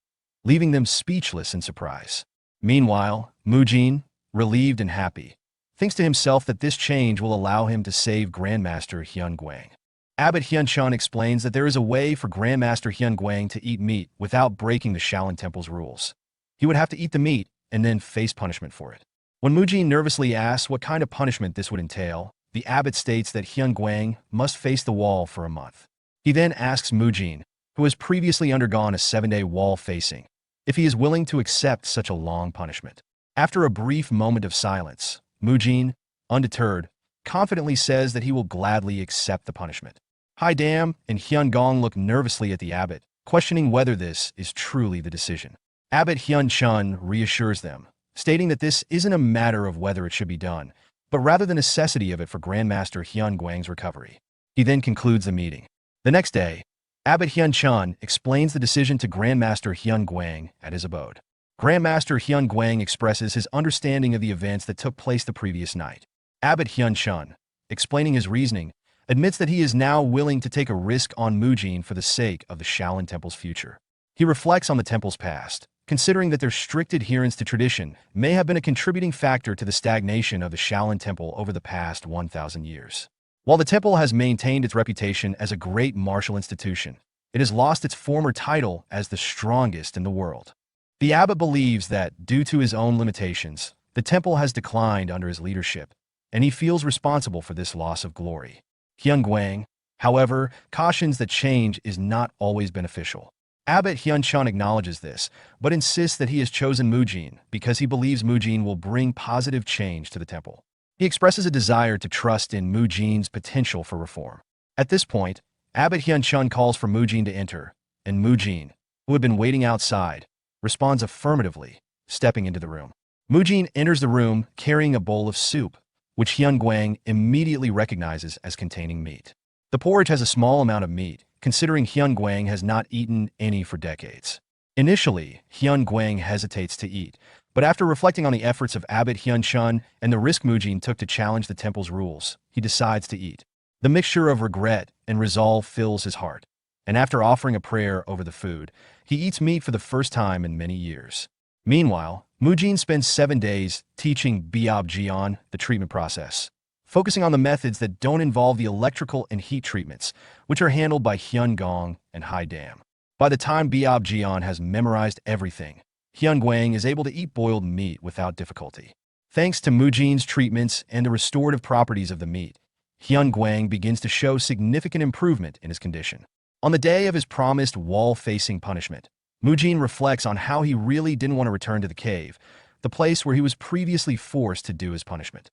leaving them speechless in surprise. Meanwhile, Mujin, relieved and happy, thinks to himself that this change will allow him to save Grandmaster Hyun Gwang. Abbot Hyun-chun explains that there is a way for Grandmaster Hyun-guang to eat meat without breaking the Shaolin Temple's rules. He would have to eat the meat and then face punishment for it. When Mujin nervously asks what kind of punishment this would entail, the abbot states that Hyun-guang must face the wall for a month. He then asks Mujin, who has previously undergone a 7-day wall facing, if he is willing to accept such a long punishment. After a brief moment of silence, Mujin, undeterred, confidently says that he will gladly accept the punishment. Haidam and Hyun-gong look nervously at the abbot, questioning whether this is truly the decision. Abbot Hyun-chun reassures them, stating that this isn't a matter of whether it should be done, but rather the necessity of it for Grandmaster Hyun-guang's recovery. He then concludes the meeting. The next day, Abbot Hyun-chun explains the decision to Grandmaster Hyun-guang at his abode. Grandmaster Hyun-guang expresses his understanding of the events that took place the previous night. Abbot Hyun-chun, explaining his reasoning, admits that he is now willing to take a risk on Mujin for the sake of the Shaolin Temple's future. He reflects on the temple's past, considering that their strict adherence to tradition may have been a contributing factor to the stagnation of the Shaolin Temple over the past 1,000 years. While the temple has maintained its reputation as a great martial institution, it has lost its former title as the strongest in the world. The abbot believes that, due to his own limitations, the temple has declined under his leadership, and he feels responsible for this loss of glory. Hyun-guang, however, cautions that change is not always beneficial. Abbot Hyun-chun acknowledges this, but insists that he has chosen Mujin because he believes Mujin will bring positive change to the temple. He expresses a desire to trust in Mujin's potential for reform. At this point, Abbot Hyun-chun calls for Mujin to enter, and Mujin, who had been waiting outside, responds affirmatively, stepping into the room. Mujin enters the room carrying a bowl of soup, which Hyun-guang immediately recognizes as containing meat. The porridge has a small amount of meat, considering Hyun-guang has not eaten any for decades. Initially, Hyun-guang hesitates to eat, but after reflecting on the efforts of Abbot Hyun-chun and the risk Mujin took to challenge the temple's rules, he decides to eat. The mixture of regret and resolve fills his heart, and after offering a prayer over the food, he eats meat for the first time in many years. Meanwhile, Mujin spends 7 days teaching Biab-jian the treatment process, focusing on the methods that don't involve the electrical and heat treatments, which are handled by Hyun-gong and Haidam. By the time Biab-jian has memorized everything, Hyun-guang is able to eat boiled meat without difficulty. Thanks to Mujin's treatments and the restorative properties of the meat, Hyun-guang begins to show significant improvement in his condition. On the day of his promised wall-facing punishment, Mujin reflects on how he really didn't want to return to the cave, the place where he was previously forced to do his punishment.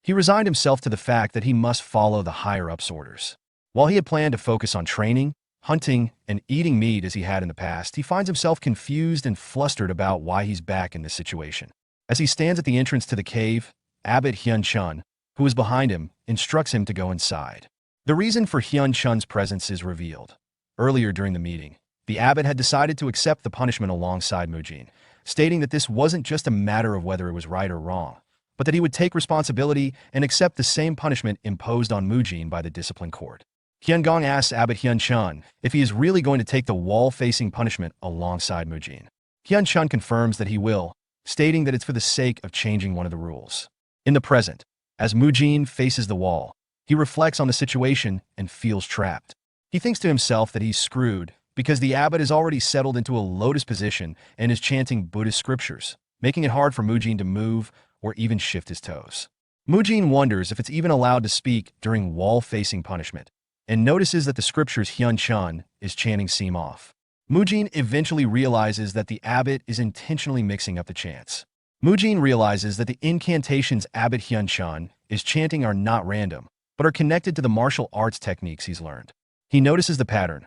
He resigned himself to the fact that he must follow the higher-ups' orders. While he had planned to focus on training, hunting, and eating meat as he had in the past, he finds himself confused and flustered about why he's back in this situation. As he stands at the entrance to the cave, Abbot Hyun-chun, who is behind him, instructs him to go inside. The reason for Hyun-chun's presence is revealed. Earlier during the meeting, the abbot had decided to accept the punishment alongside Mujin, stating that this wasn't just a matter of whether it was right or wrong, but that he would take responsibility and accept the same punishment imposed on Mujin by the discipline court. Hyun-gong asks Abbot Hyun-chun if he is really going to take the wall-facing punishment alongside Mujin. Hyun-chun confirms that he will, stating that it's for the sake of changing one of the rules. In the present, as Mujin faces the wall, he reflects on the situation and feels trapped. He thinks to himself that he's screwed because the abbot has already settled into a lotus position and is chanting Buddhist scriptures, making it hard for Mujin to move or even shift his toes. Mujin wonders if it's even allowed to speak during wall-facing punishment, and notices that the scriptures Hyun-chun is chanting seem off. Mujin eventually realizes that the abbot is intentionally mixing up the chants. Mujin realizes that the incantations Abbot Hyun-chun is chanting are not random, but are connected to the martial arts techniques he's learned. He notices the pattern.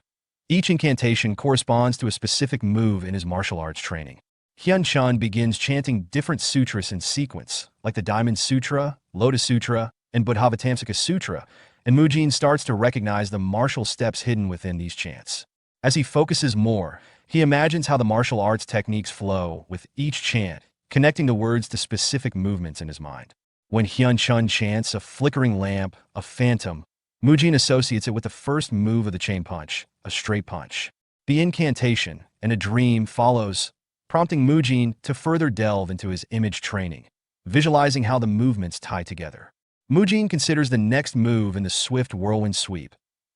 Each incantation corresponds to a specific move in his martial arts training. Hyun-chun begins chanting different sutras in sequence, like the Diamond Sutra, Lotus Sutra, and Buddhavatamsaka Sutra, and Mujin starts to recognize the martial steps hidden within these chants. As he focuses more, he imagines how the martial arts techniques flow with each chant, connecting the words to specific movements in his mind. When Hyun-chun chants a flickering lamp, a phantom, Mujin associates it with the first move of the chain punch, a straight punch. The incantation and a dream follows, prompting Mujin to further delve into his image training, visualizing how the movements tie together. Mujin considers the next move in the swift whirlwind sweep,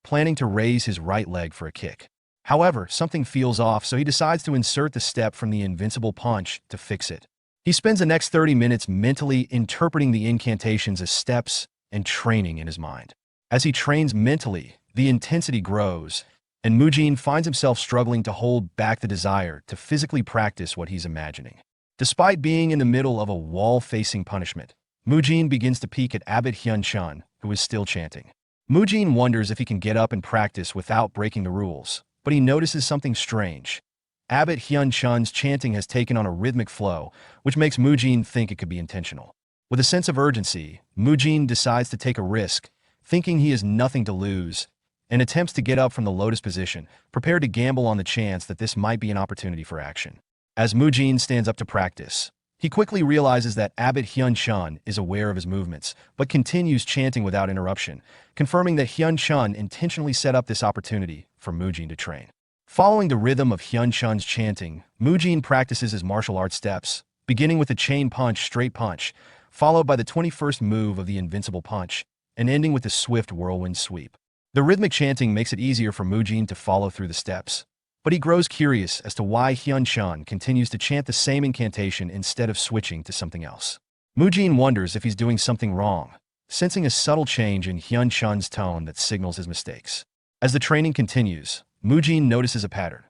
planning to raise his right leg for a kick. However, something feels off, so he decides to insert the step from the invincible punch to fix it. He spends the next 30 minutes mentally interpreting the incantations as steps and training in his mind. As he trains mentally, the intensity grows, and Mujin finds himself struggling to hold back the desire to physically practice what he's imagining. Despite being in the middle of a wall-facing punishment, Mujin begins to peek at Abbot Hyun-chun, who is still chanting. Mujin wonders if he can get up and practice without breaking the rules, but he notices something strange. Abbot Hyun-chun's chanting has taken on a rhythmic flow, which makes Mujin think it could be intentional. With a sense of urgency, Mujin decides to take a risk, thinking he has nothing to lose, and attempts to get up from the lotus position, prepared to gamble on the chance that this might be an opportunity for action. As Mujin stands up to practice, he quickly realizes that Abbot Hyun-chun is aware of his movements, but continues chanting without interruption, confirming that Hyun-chun intentionally set up this opportunity for Mujin to train. Following the rhythm of Hyun-chun's chanting, Mujin practices his martial arts steps, beginning with the chain punch straight punch, followed by the 21st move of the invincible punch, and ending with the swift whirlwind sweep. The rhythmic chanting makes it easier for Mujin to follow through the steps, but he grows curious as to why Hyun-chun continues to chant the same incantation instead of switching to something else. Mujin wonders if he's doing something wrong, sensing a subtle change in Hyun-chun's tone that signals his mistakes. As the training continues, Mujin notices a pattern.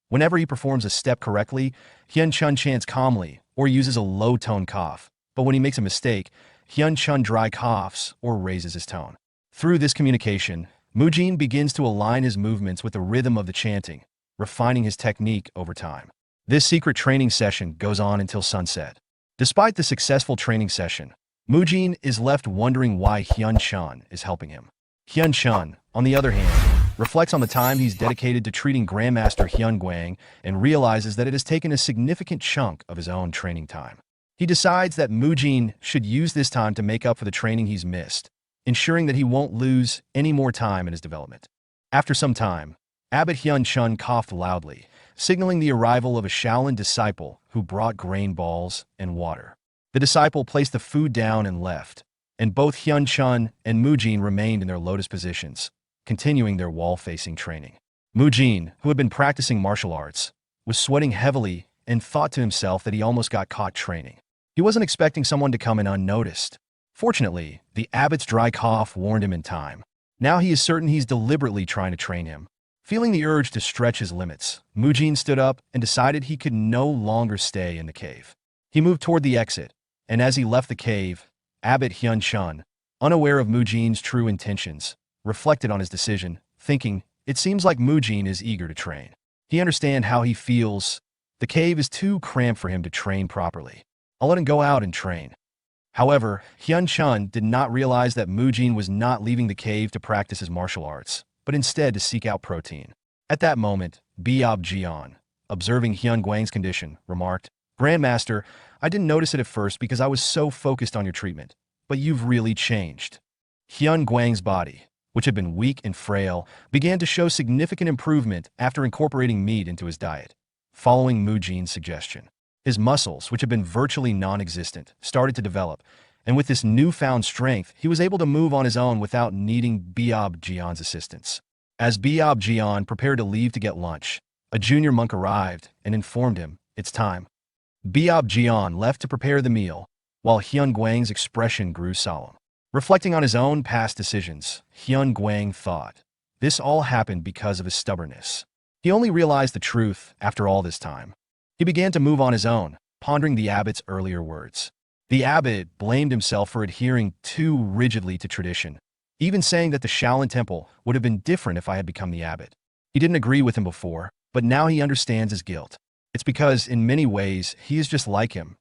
Whenever he performs a step correctly, Hyun-chun chants calmly or uses a low-tone cough, but when he makes a mistake, Hyun-chun dry coughs or raises his tone. Through this communication, Mujin begins to align his movements with the rhythm of the chanting, refining his technique over time. This secret training session goes on until sunset. Despite the successful training session, Mujin is left wondering why Hyun-chun is helping him. Hyun-chun, on the other hand, reflects on the time he's dedicated to treating Grandmaster Hyun-gwang and realizes that it has taken a significant chunk of his own training time. He decides that Mujin should use this time to make up for the training he's missed, ensuring that he won't lose any more time in his development. After some time, Abbot Hyun-chun coughed loudly, signaling the arrival of a Shaolin disciple who brought grain balls and water. The disciple placed the food down and left, and both Hyun-chun and Mujin remained in their lotus positions, continuing their wall-facing training. Mujin, who had been practicing martial arts, was sweating heavily and thought to himself that he almost got caught training. He wasn't expecting someone to come in unnoticed. Fortunately, the abbot's dry cough warned him in time. Now he is certain he's deliberately trying to train him. Feeling the urge to stretch his limits, Mujin stood up and decided he could no longer stay in the cave. He moved toward the exit, and as he left the cave, Abbot Hyun-chun, unaware of Mujin's true intentions, reflected on his decision, thinking, it seems like Mujin is eager to train. He understands how he feels. The cave is too cramped for him to train properly. I'll let him go out and train. However, Hyun-chun did not realize that Mujin was not leaving the cave to practice his martial arts, but instead to seek out protein. At that moment, Byeop-jeon, observing Hyun-gwang's condition, remarked, Grandmaster, I didn't notice it at first because I was so focused on your treatment, but you've really changed. Hyun-gwang's body, which had been weak and frail, began to show significant improvement after incorporating meat into his diet, following Mujin's suggestion. His muscles, which had been virtually non-existent, started to develop, and with this newfound strength, he was able to move on his own without needing Byeop-jeon's assistance. As Byeop-jeon prepared to leave to get lunch, a junior monk arrived and informed him, it's time. Byeop-jeon left to prepare the meal, while Hyun-gwang's expression grew solemn. Reflecting on his own past decisions, Hyun-gwang thought, this all happened because of his stubbornness. He only realized the truth after all this time. He began to move on his own, pondering the abbot's earlier words. The abbot blamed himself for adhering too rigidly to tradition, even saying that the Shaolin Temple would have been different if I had become the abbot. He didn't agree with him before, but now he understands his guilt. It's because, in many ways, he is just like him.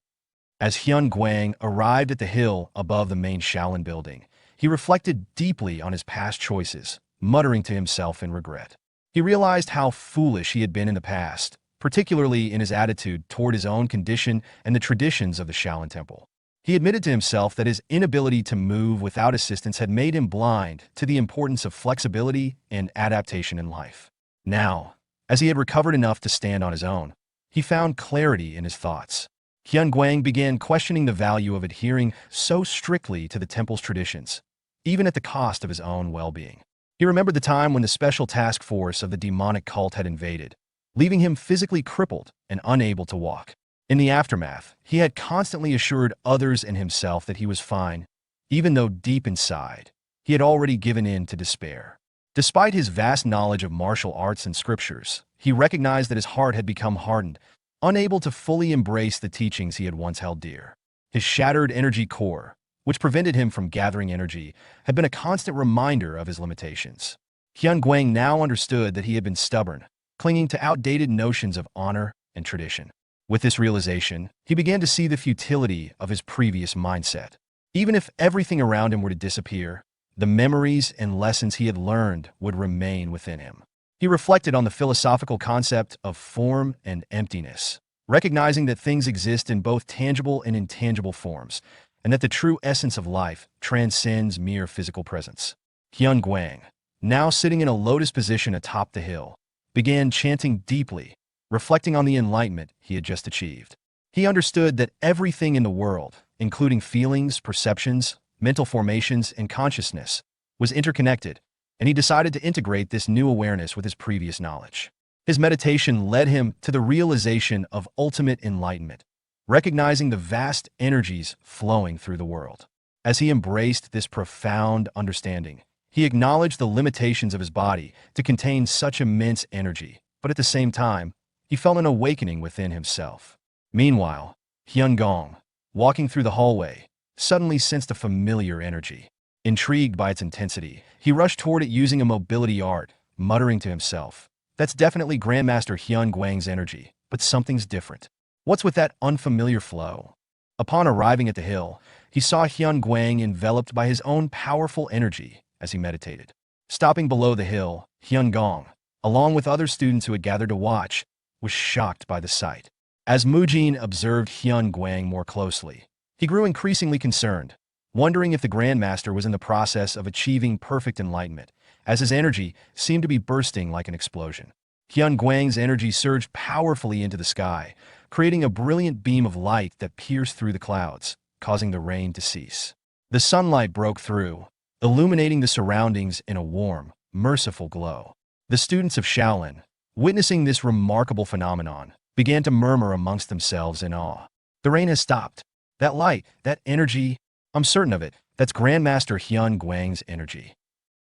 As Hyun-gwang arrived at the hill above the main Shaolin building, he reflected deeply on his past choices, muttering to himself in regret. He realized how foolish he had been in the past, particularly in his attitude toward his own condition and the traditions of the Shaolin Temple. He admitted to himself that his inability to move without assistance had made him blind to the importance of flexibility and adaptation in life. Now, as he had recovered enough to stand on his own, he found clarity in his thoughts. Hyun-gwang began questioning the value of adhering so strictly to the temple's traditions, even at the cost of his own well-being. He remembered the time when the special task force of the demonic cult had invaded, leaving him physically crippled and unable to walk. In the aftermath, he had constantly assured others and himself that he was fine, even though deep inside, he had already given in to despair. Despite his vast knowledge of martial arts and scriptures, he recognized that his heart had become hardened, unable to fully embrace the teachings he had once held dear. His shattered energy core, which prevented him from gathering energy, had been a constant reminder of his limitations. Hyun Guang now understood that he had been stubborn, clinging to outdated notions of honor and tradition. With this realization, he began to see the futility of his previous mindset. Even if everything around him were to disappear, the memories and lessons he had learned would remain within him. He reflected on the philosophical concept of form and emptiness, recognizing that things exist in both tangible and intangible forms, and that the true essence of life transcends mere physical presence. Hyun Guang, now sitting in a lotus position atop the hill, began chanting deeply, reflecting on the enlightenment he had just achieved. He understood that everything in the world, including feelings, perceptions, mental formations, and consciousness, was interconnected, and he decided to integrate this new awareness with his previous knowledge. His meditation led him to the realization of ultimate enlightenment, recognizing the vast energies flowing through the world. As he embraced this profound understanding, he acknowledged the limitations of his body to contain such immense energy, but at the same time, he felt an awakening within himself. Meanwhile, Hyun Gong, walking through the hallway, suddenly sensed a familiar energy. Intrigued by its intensity, he rushed toward it using a mobility art, muttering to himself, "That's definitely Grandmaster Hyun Guang's energy, but something's different. What's with that unfamiliar flow?" Upon arriving at the hill, he saw Hyun Guang enveloped by his own powerful energy as he meditated. Stopping below the hill, Hyun Gong, along with other students who had gathered to watch, was shocked by the sight. As Mujin observed Hyun Guang more closely, he grew increasingly concerned, wondering if the Grandmaster was in the process of achieving perfect enlightenment, as his energy seemed to be bursting like an explosion. Hyun Guang's energy surged powerfully into the sky, creating a brilliant beam of light that pierced through the clouds, causing the rain to cease. The sunlight broke through, illuminating the surroundings in a warm, merciful glow. The students of Shaolin, witnessing this remarkable phenomenon, began to murmur amongst themselves in awe. "The rain has stopped. That light, that energy, I'm certain of it, that's Grandmaster Hyun Guang's energy."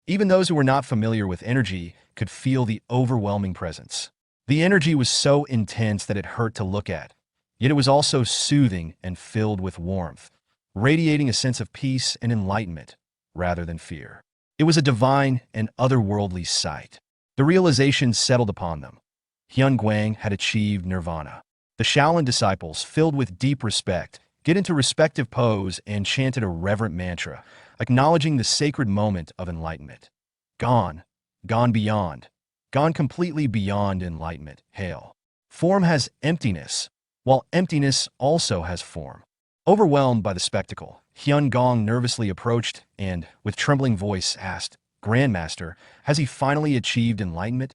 Even those who were not familiar with energy could feel the overwhelming presence. The energy was so intense that it hurt to look at, yet it was also soothing and filled with warmth, radiating a sense of peace and enlightenment rather than fear. It was a divine and otherworldly sight. The realization settled upon them. Hyun Guang had achieved nirvana. The Shaolin disciples, filled with deep respect, get into respective pose and chanted a reverent mantra, acknowledging the sacred moment of enlightenment. Gone, gone beyond, gone completely beyond enlightenment, hail. Form has emptiness, while emptiness also has form. Overwhelmed by the spectacle, Hyun Gong nervously approached and, with trembling voice, asked, "Grandmaster, has he finally achieved enlightenment?"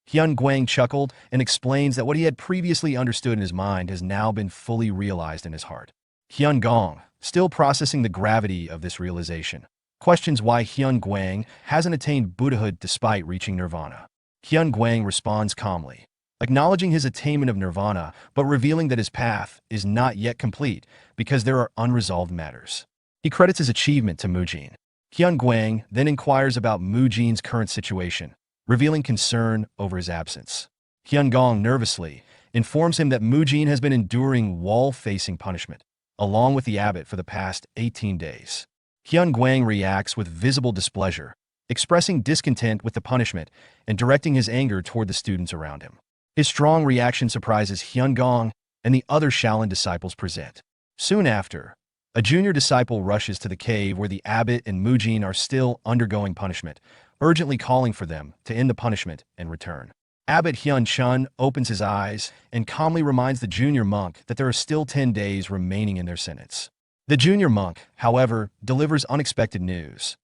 Hyun Guang chuckled and explains that what he had previously understood in his mind has now been fully realized in his heart. Hyun Gong, still processing the gravity of this realization, questions why Hyun Guang hasn't attained Buddhahood despite reaching nirvana. Hyun Guang responds calmly, acknowledging his attainment of nirvana but revealing that his path is not yet complete because there are unresolved matters. He credits his achievement to Mujin. Hyun Guang then inquires about Mujin's current situation, revealing concern over his absence. Hyun Gong nervously informs him that Mujin has been enduring wall-facing punishment, along with the abbot for the past 18 days. Hyun Guang reacts with visible displeasure, expressing discontent with the punishment and directing his anger toward the students around him. His strong reaction surprises Hyun Gong and the other Shaolin disciples present. Soon after, a junior disciple rushes to the cave where the abbot and Mujin are still undergoing punishment, urgently calling for them to end the punishment and return. Abbot Hyun Chun opens his eyes and calmly reminds the junior monk that there are still 10 days remaining in their sentence. The junior monk, however, delivers unexpected news.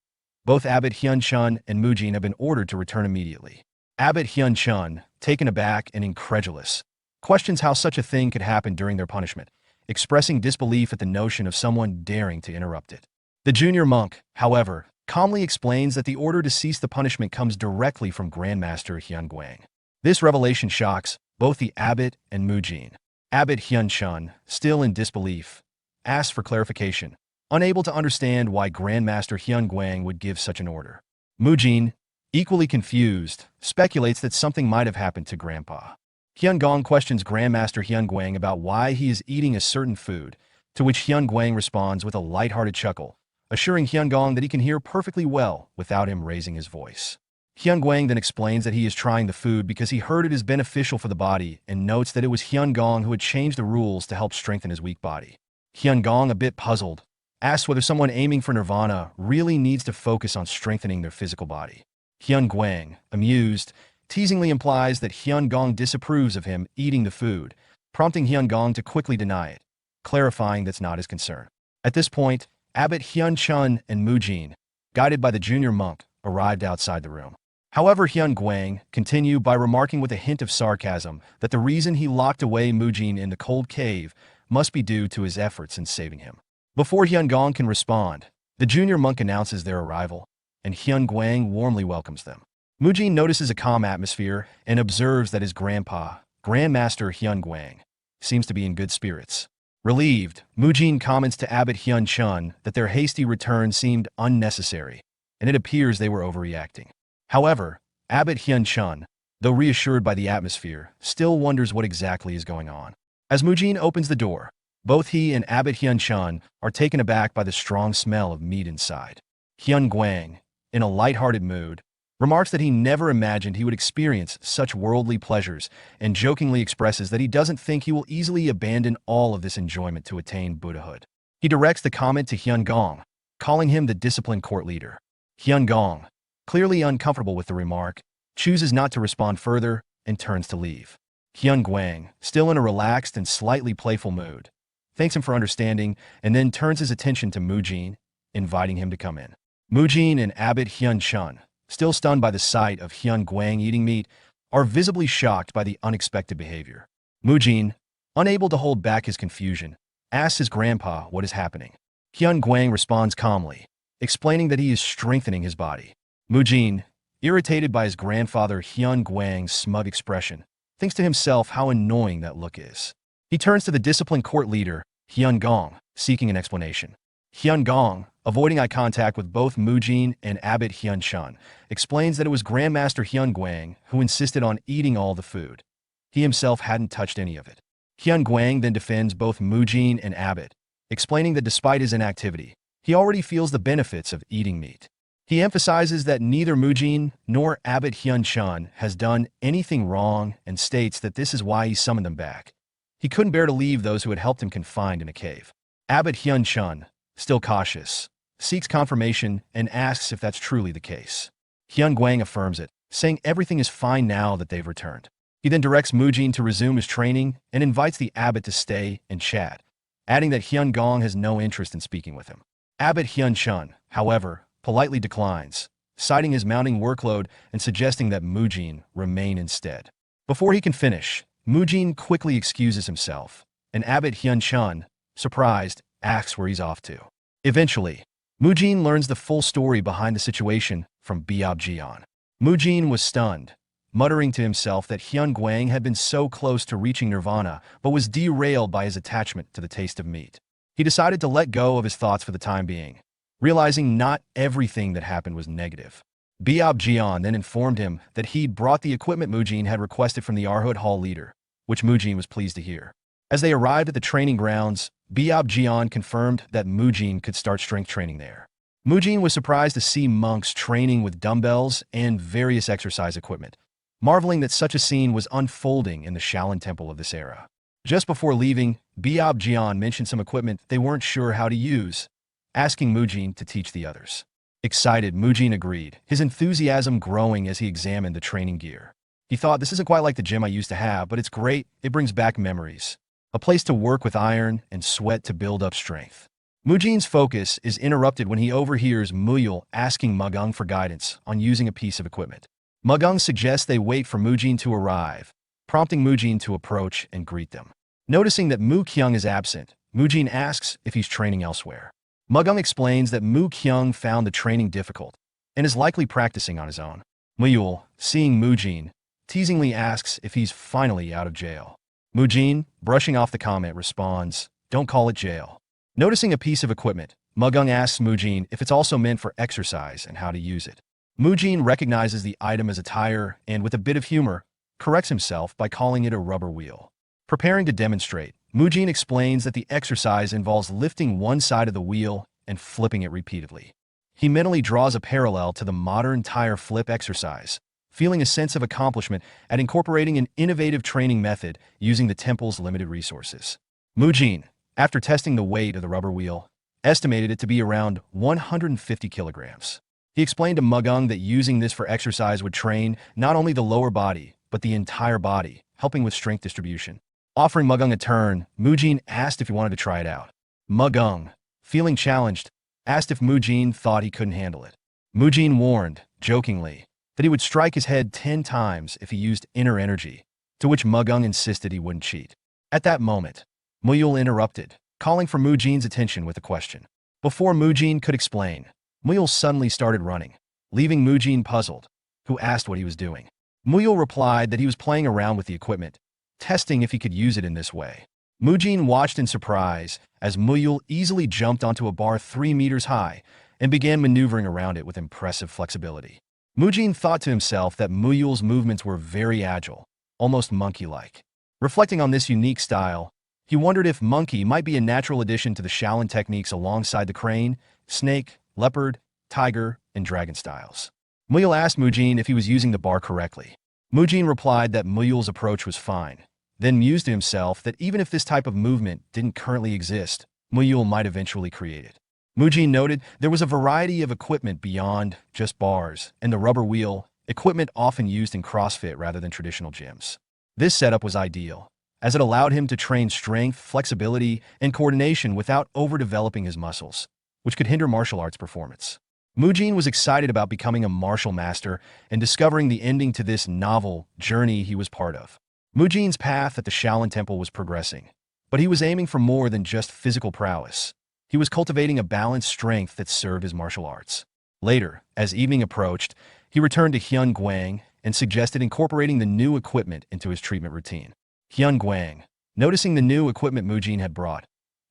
Both Abbot Hyun Chun and Mujin have been ordered to return immediately. Abbot Hyun Chun, taken aback and incredulous, questions how such a thing could happen during their punishment, expressing disbelief at the notion of someone daring to interrupt it. The junior monk, however, calmly explains that the order to cease the punishment comes directly from Grandmaster Hyun Guang. This revelation shocks both the abbot and Mujin. Abbot Hyun Chun, still in disbelief, asks for clarification, unable to understand why Grandmaster Hyun Guang would give such an order. Mujin, equally confused, speculates that something might have happened to Grandpa. Hyun Gong questions Grandmaster Hyun Guang about why he is eating a certain food, to which Hyun Guang responds with a lighthearted chuckle, assuring Hyun Gong that he can hear perfectly well without him raising his voice. Hyun Guang then explains that he is trying the food because he heard it is beneficial for the body and notes that it was Hyun Gong who had changed the rules to help strengthen his weak body. Hyun Gong, a bit puzzled, asks whether someone aiming for nirvana really needs to focus on strengthening their physical body. Hyun Guang, amused, teasingly implies that Hyun Gong disapproves of him eating the food, prompting Hyun Gong to quickly deny it, clarifying that's not his concern. At this point, Abbot Hyun Chun and Mujin, guided by the junior monk, arrived outside the room. However, Hyun Guang continued by remarking with a hint of sarcasm that the reason he locked away Mujin in the cold cave must be due to his efforts in saving him. Before Hyun Gong can respond, the junior monk announces their arrival, and Hyun Guang warmly welcomes them. Mujin notices a calm atmosphere and observes that his grandpa, Grandmaster Hyun Guang, seems to be in good spirits. Relieved, Mujin comments to Abbot Hyun Chun that their hasty return seemed unnecessary, and it appears they were overreacting. However, Abbot Hyun Chun, though reassured by the atmosphere, still wonders what exactly is going on. As Mujin opens the door, both he and Abbot Hyun Chun are taken aback by the strong smell of meat inside. Hyun Guang, in a lighthearted mood, remarks that he never imagined he would experience such worldly pleasures and jokingly expresses that he doesn't think he will easily abandon all of this enjoyment to attain Buddhahood. He directs the comment to Hyun Gong, calling him the disciplined court leader. Hyun Gong, clearly uncomfortable with the remark, chooses not to respond further and turns to leave. Hyun Guang, still in a relaxed and slightly playful mood, thanks him for understanding and then turns his attention to Mujin, inviting him to come in. Mujin and Abbot Hyun Chun, still stunned by the sight of Hyun Guang eating meat, are visibly shocked by the unexpected behavior. Mujin, unable to hold back his confusion, asks his grandpa what is happening. Hyun Guang responds calmly, explaining that he is strengthening his body. Mujin, irritated by his grandfather Hyun Guang's smug expression, thinks to himself how annoying that look is. He turns to the disciplined court leader, Hyun Gong, seeking an explanation. Hyun Gong, avoiding eye contact with both Mujin and Abbot Hyun Chun, explains that it was Grandmaster Hyun Guang who insisted on eating all the food. He himself hadn't touched any of it. Hyun Guang then defends both Mujin and Abbot, explaining that despite his inactivity, he already feels the benefits of eating meat. He emphasizes that neither Mujin nor Abbot Hyun Chun has done anything wrong and states that this is why he summoned them back. He couldn't bear to leave those who had helped him confined in a cave. Abbot Hyun Chun, still cautious, seeks confirmation and asks if that's truly the case. Hyun Guang affirms it, saying everything is fine now that they've returned. He then directs Mujin to resume his training and invites the abbot to stay and chat, adding that Hyun Gong has no interest in speaking with him. Abbot Hyun Chun, however, politely declines, citing his mounting workload and suggesting that Mujin remain instead. Before he can finish, Mujin quickly excuses himself, and Abbot Hyun Chun, surprised, asks where he's off to. Eventually, Mujin learns the full story behind the situation from Biob Jian. Mujin was stunned, muttering to himself that Hyun Guang had been so close to reaching nirvana but was derailed by his attachment to the taste of meat. He decided to let go of his thoughts for the time being, realizing not everything that happened was negative. Biob Jian then informed him that he'd brought the equipment Mujin had requested from the Arhood Hall leader, which Mujin was pleased to hear. As they arrived at the training grounds, Biob Jian confirmed that Mujin could start strength training there. Mujin was surprised to see monks training with dumbbells and various exercise equipment, marveling that such a scene was unfolding in the Shaolin Temple of this era. Just before leaving, Biob Jian mentioned some equipment they weren't sure how to use, asking Mujin to teach the others. Excited, Mujin agreed, his enthusiasm growing as he examined the training gear. He thought, this isn't quite like the gym I used to have, but it's great, it brings back memories. A place to work with iron and sweat to build up strength. Mujin's focus is interrupted when he overhears Muyul asking Mugung for guidance on using a piece of equipment. Mugung suggests they wait for Mujin to arrive, prompting Mujin to approach and greet them. Noticing that Mu Kyung is absent, Mujin asks if he's training elsewhere. Mugung explains that Mu Kyung found the training difficult and is likely practicing on his own. Muyul, seeing Mujin, teasingly asks if he's finally out of jail. Mujin, brushing off the comment, responds, "Don't call it jail." Noticing a piece of equipment, Mugung asks Mujin if it's also meant for exercise and how to use it. Mujin recognizes the item as a tire and, with a bit of humor, corrects himself by calling it a rubber wheel. Preparing to demonstrate, Mujin explains that the exercise involves lifting one side of the wheel and flipping it repeatedly. He mentally draws a parallel to the modern tire flip exercise, feeling a sense of accomplishment at incorporating an innovative training method using the temple's limited resources. Mujin, after testing the weight of the rubber wheel, estimated it to be around 150 kilograms. He explained to Mugung that using this for exercise would train not only the lower body, but the entire body, helping with strength distribution. Offering Mugung a turn, Mujin asked if he wanted to try it out. Mugung, feeling challenged, asked if Mujin thought he couldn't handle it. Mujin warned, jokingly, that he would strike his head 10 times if he used inner energy, to which Mugung insisted he wouldn't cheat. At that moment, Muyul interrupted, calling for Mujin's attention with a question. Before Mujin could explain, Muyul suddenly started running, leaving Mujin puzzled, who asked what he was doing. Muyul replied that he was playing around with the equipment, testing if he could use it in this way. Mujin watched in surprise as Muyul easily jumped onto a bar 3 meters high and began maneuvering around it with impressive flexibility. Mujin thought to himself that Muyul's movements were very agile, almost monkey-like. Reflecting on this unique style, he wondered if monkey might be a natural addition to the Shaolin techniques alongside the crane, snake, leopard, tiger, and dragon styles. Muyul asked Mujin if he was using the bar correctly. Mujin replied that Muyul's approach was fine, then mused to himself that even if this type of movement didn't currently exist, Muyul might eventually create it. Mujin noted there was a variety of equipment beyond just bars and the rubber wheel, equipment often used in CrossFit rather than traditional gyms. This setup was ideal, as it allowed him to train strength, flexibility, and coordination without overdeveloping his muscles, which could hinder martial arts performance. Mujin was excited about becoming a martial master and discovering the ending to this novel journey he was part of. Mujin's path at the Shaolin Temple was progressing, but he was aiming for more than just physical prowess. He was cultivating a balanced strength that served his martial arts. Later, as evening approached, he returned to Hyun Guang and suggested incorporating the new equipment into his treatment routine. Hyun Guang, noticing the new equipment Mujin had brought,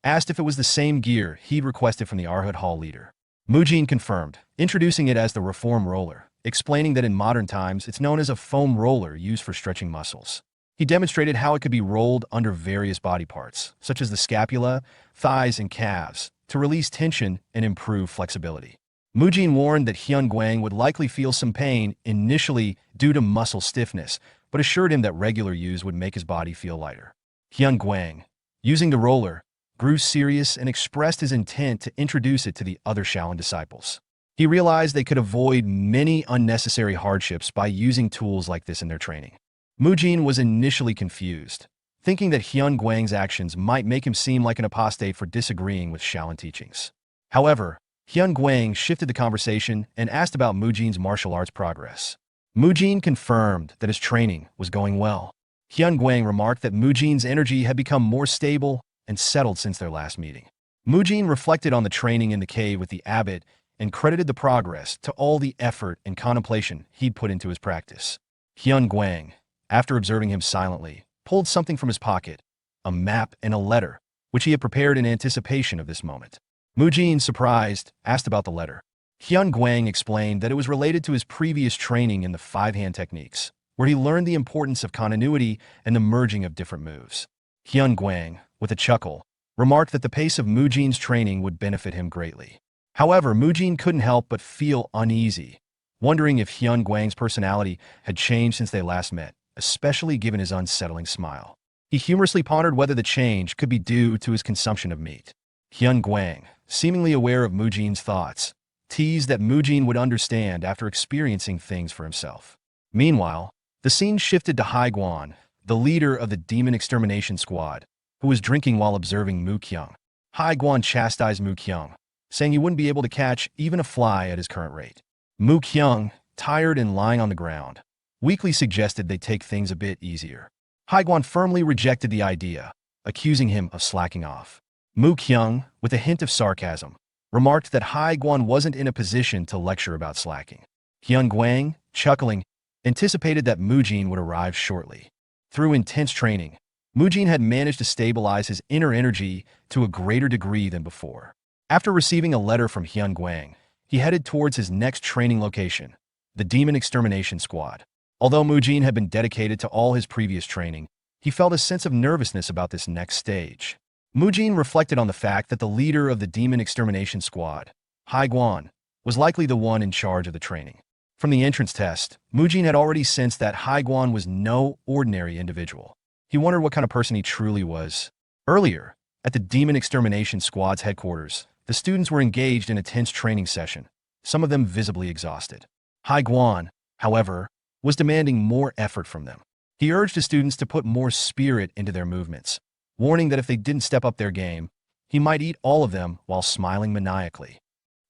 asked if it was the same gear he'd requested from the Arhut Hall leader. Mujin confirmed, introducing it as the reform roller, explaining that in modern times it's known as a foam roller used for stretching muscles. He demonstrated how it could be rolled under various body parts, such as the scapula, thighs, and calves, to release tension and improve flexibility. Mujin warned that Hyun Guang would likely feel some pain initially due to muscle stiffness, but assured him that regular use would make his body feel lighter. Hyun Guang, using the roller, grew serious and expressed his intent to introduce it to the other Shaolin disciples. He realized they could avoid many unnecessary hardships by using tools like this in their training. Mujin was initially confused, thinking that Hyun Guang's actions might make him seem like an apostate for disagreeing with Shaolin teachings. However, Hyun Guang shifted the conversation and asked about Mujin's martial arts progress. Mujin confirmed that his training was going well. Hyun Guang remarked that Mujin's energy had become more stable and settled since their last meeting. Mujin reflected on the training in the cave with the abbot and credited the progress to all the effort and contemplation he'd put into his practice. Hyun Guang, after observing him silently, pulled something from his pocket, a map and a letter, which he had prepared in anticipation of this moment. Mujin, surprised, asked about the letter. Hyun Guang explained that it was related to his previous training in the five-hand techniques, where he learned the importance of continuity and the merging of different moves. Hyun Guang, with a chuckle, remarked that the pace of Mujin's training would benefit him greatly. However, Mujin couldn't help but feel uneasy, wondering if Hyun Guang's personality had changed since they last met, especially given his unsettling smile. He humorously pondered whether the change could be due to his consumption of meat. Hyun Guang, seemingly aware of Mujin's thoughts, teased that Mujin would understand after experiencing things for himself. Meanwhile, the scene shifted to Haiguan, the leader of the Demon Extermination Squad, who was drinking while observing Mu Kyung. Haiguan chastised Mu Kyung, saying he wouldn't be able to catch even a fly at his current rate. Mu Kyung, tired and lying on the ground, weakly suggested they take things a bit easier. Haiguan firmly rejected the idea, accusing him of slacking off. Mu Kyung, with a hint of sarcasm, remarked that Hai Guan wasn't in a position to lecture about slacking. Hyun Guang, chuckling, anticipated that Mujin would arrive shortly. Through intense training, Mujin had managed to stabilize his inner energy to a greater degree than before. After receiving a letter from Hyun Guang, he headed towards his next training location, the Demon Extermination Squad. Although Mujin had been dedicated to all his previous training, he felt a sense of nervousness about this next stage. Mujin reflected on the fact that the leader of the Demon Extermination Squad, Hai Guan, was likely the one in charge of the training. From the entrance test, Mujin had already sensed that Hai Guan was no ordinary individual. He wondered what kind of person he truly was. Earlier, at the Demon Extermination Squad's headquarters, the students were engaged in a tense training session, some of them visibly exhausted. Hai Guan, however, was demanding more effort from them. He urged the students to put more spirit into their movements, warning that if they didn't step up their game, he might eat all of them while smiling maniacally.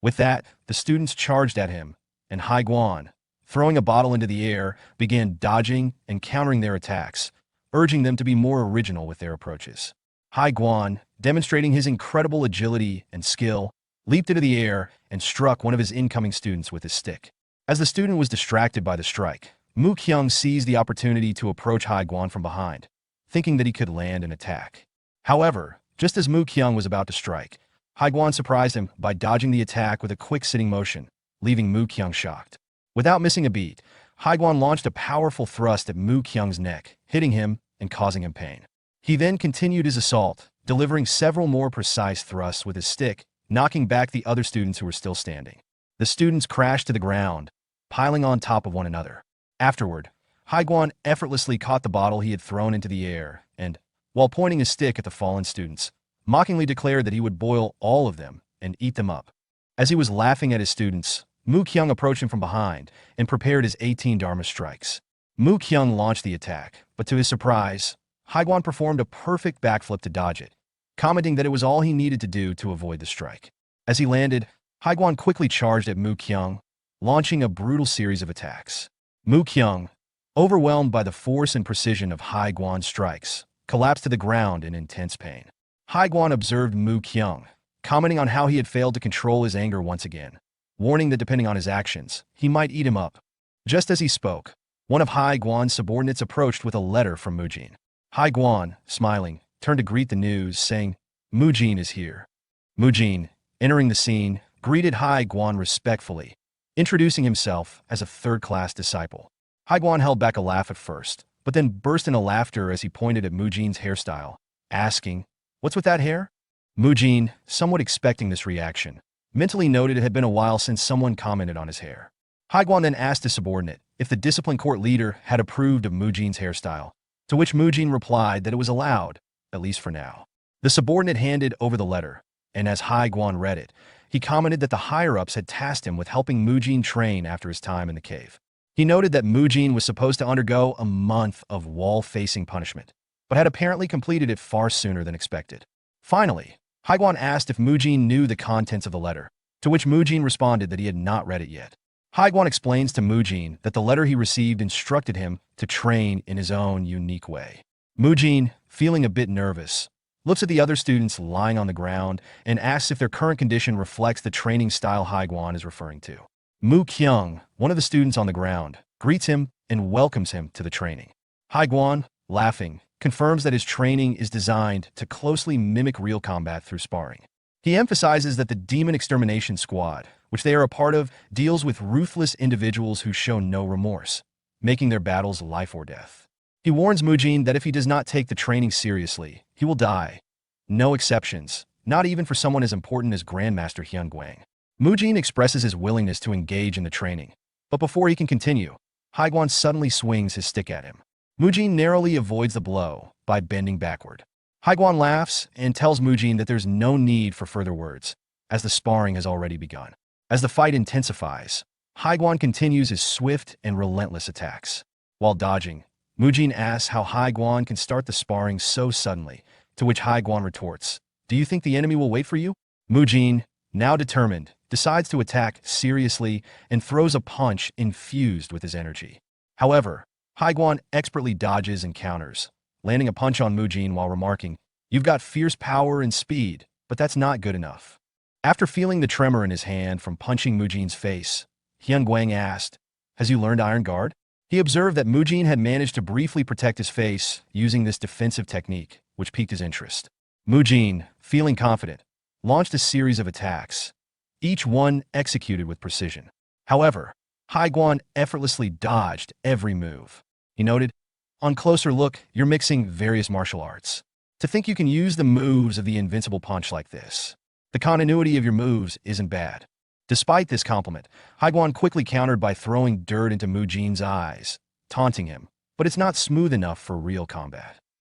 With that, the students charged at him, and Hai Guan, throwing a bottle into the air, began dodging and countering their attacks, urging them to be more original with their approaches. Hai Guan, demonstrating his incredible agility and skill, leaped into the air and struck one of his incoming students with his stick. As the student was distracted by the strike, Mu Kyung seized the opportunity to approach Hai Guan from behind, thinking that he could land an attack. However, just as Mu Kyung was about to strike, Hai Guan surprised him by dodging the attack with a quick sitting motion, leaving Mu Kyung shocked. Without missing a beat, Hai Guan launched a powerful thrust at Mu Kyung's neck, hitting him and causing him pain. He then continued his assault, delivering several more precise thrusts with his stick, knocking back the other students who were still standing. The students crashed to the ground, piling on top of one another. Afterward, Hai Guan effortlessly caught the bottle he had thrown into the air and, while pointing his stick at the fallen students, mockingly declared that he would boil all of them and eat them up. As he was laughing at his students, Mu Kyung approached him from behind and prepared his 18 Dharma strikes. Mu Kyung launched the attack, but to his surprise, Hai Guan performed a perfect backflip to dodge it, commenting that it was all he needed to do to avoid the strike. As he landed, Hai Guan quickly charged at Mu Kyung, launching a brutal series of attacks. Mu Kyung, overwhelmed by the force and precision of Hai Guan's strikes, collapsed to the ground in intense pain. Hai Guan observed Mu Kyung, commenting on how he had failed to control his anger once again, warning that depending on his actions, he might eat him up. Just as he spoke, one of Hai Guan's subordinates approached with a letter from Mujin. Hai Guan, smiling, turned to greet the news, saying, "Mujin is here." Mujin, entering the scene, greeted Hai Guan respectfully, introducing himself as a third-class disciple. Hai Guan held back a laugh at first, but then burst into laughter as he pointed at Mujin's hairstyle, asking, "What's with that hair?" Mujin, somewhat expecting this reaction, mentally noted it had been a while since someone commented on his hair. Hai Guan then asked his subordinate if the discipline court leader had approved of Mujin's hairstyle, to which Mujin replied that it was allowed, at least for now. The subordinate handed over the letter, and as Hai Guan read it, he commented that the higher-ups had tasked him with helping Mujin train after his time in the cave. He noted that Mujin was supposed to undergo a month of wall-facing punishment, but had apparently completed it far sooner than expected. Finally, Hai Guan asked if Mujin knew the contents of the letter, to which Mujin responded that he had not read it yet. Hai Guan explains to Mujin that the letter he received instructed him to train in his own unique way. Mujin, feeling a bit nervous, looks at the other students lying on the ground and asks if their current condition reflects the training style Hai Guan is referring to. Mu Kyung, one of the students on the ground, greets him and welcomes him to the training. Hai Guan, laughing, confirms that his training is designed to closely mimic real combat through sparring. He emphasizes that the Demon Extermination Squad, which they are a part of, deals with ruthless individuals who show no remorse, making their battles life or death. He warns Mujin that if he does not take the training seriously, he will die. No exceptions, not even for someone as important as Grandmaster Hyun Guang. Mujin expresses his willingness to engage in the training, but before he can continue, Hai Guan suddenly swings his stick at him. Mujin narrowly avoids the blow by bending backward. Hai Guan laughs and tells Mujin that there's no need for further words, as the sparring has already begun. As the fight intensifies, Hai Guan continues his swift and relentless attacks. While dodging, Mujin asks how Hai Guan can start the sparring so suddenly, to which Hai Guan retorts, "Do you think the enemy will wait for you?" Mujin, now determined, decides to attack seriously and throws a punch infused with his energy. However, Hai Guan expertly dodges and counters, landing a punch on Mujin while remarking, "You've got fierce power and speed, but that's not good enough." After feeling the tremor in his hand from punching Mujin's face, Hyun-Guang asked, "Has you learned Iron Guard?" He observed that Mujin had managed to briefly protect his face using this defensive technique, which piqued his interest. Mujin, feeling confident, launched a series of attacks, each one executed with precision. However, Haiguan effortlessly dodged every move. He noted, "On closer look, you're mixing various martial arts. To think you can use the moves of the invincible punch like this. The continuity of your moves isn't bad." Despite this compliment, Haiguan quickly countered by throwing dirt into Mujin's eyes, taunting him, "But it's not smooth enough for real combat."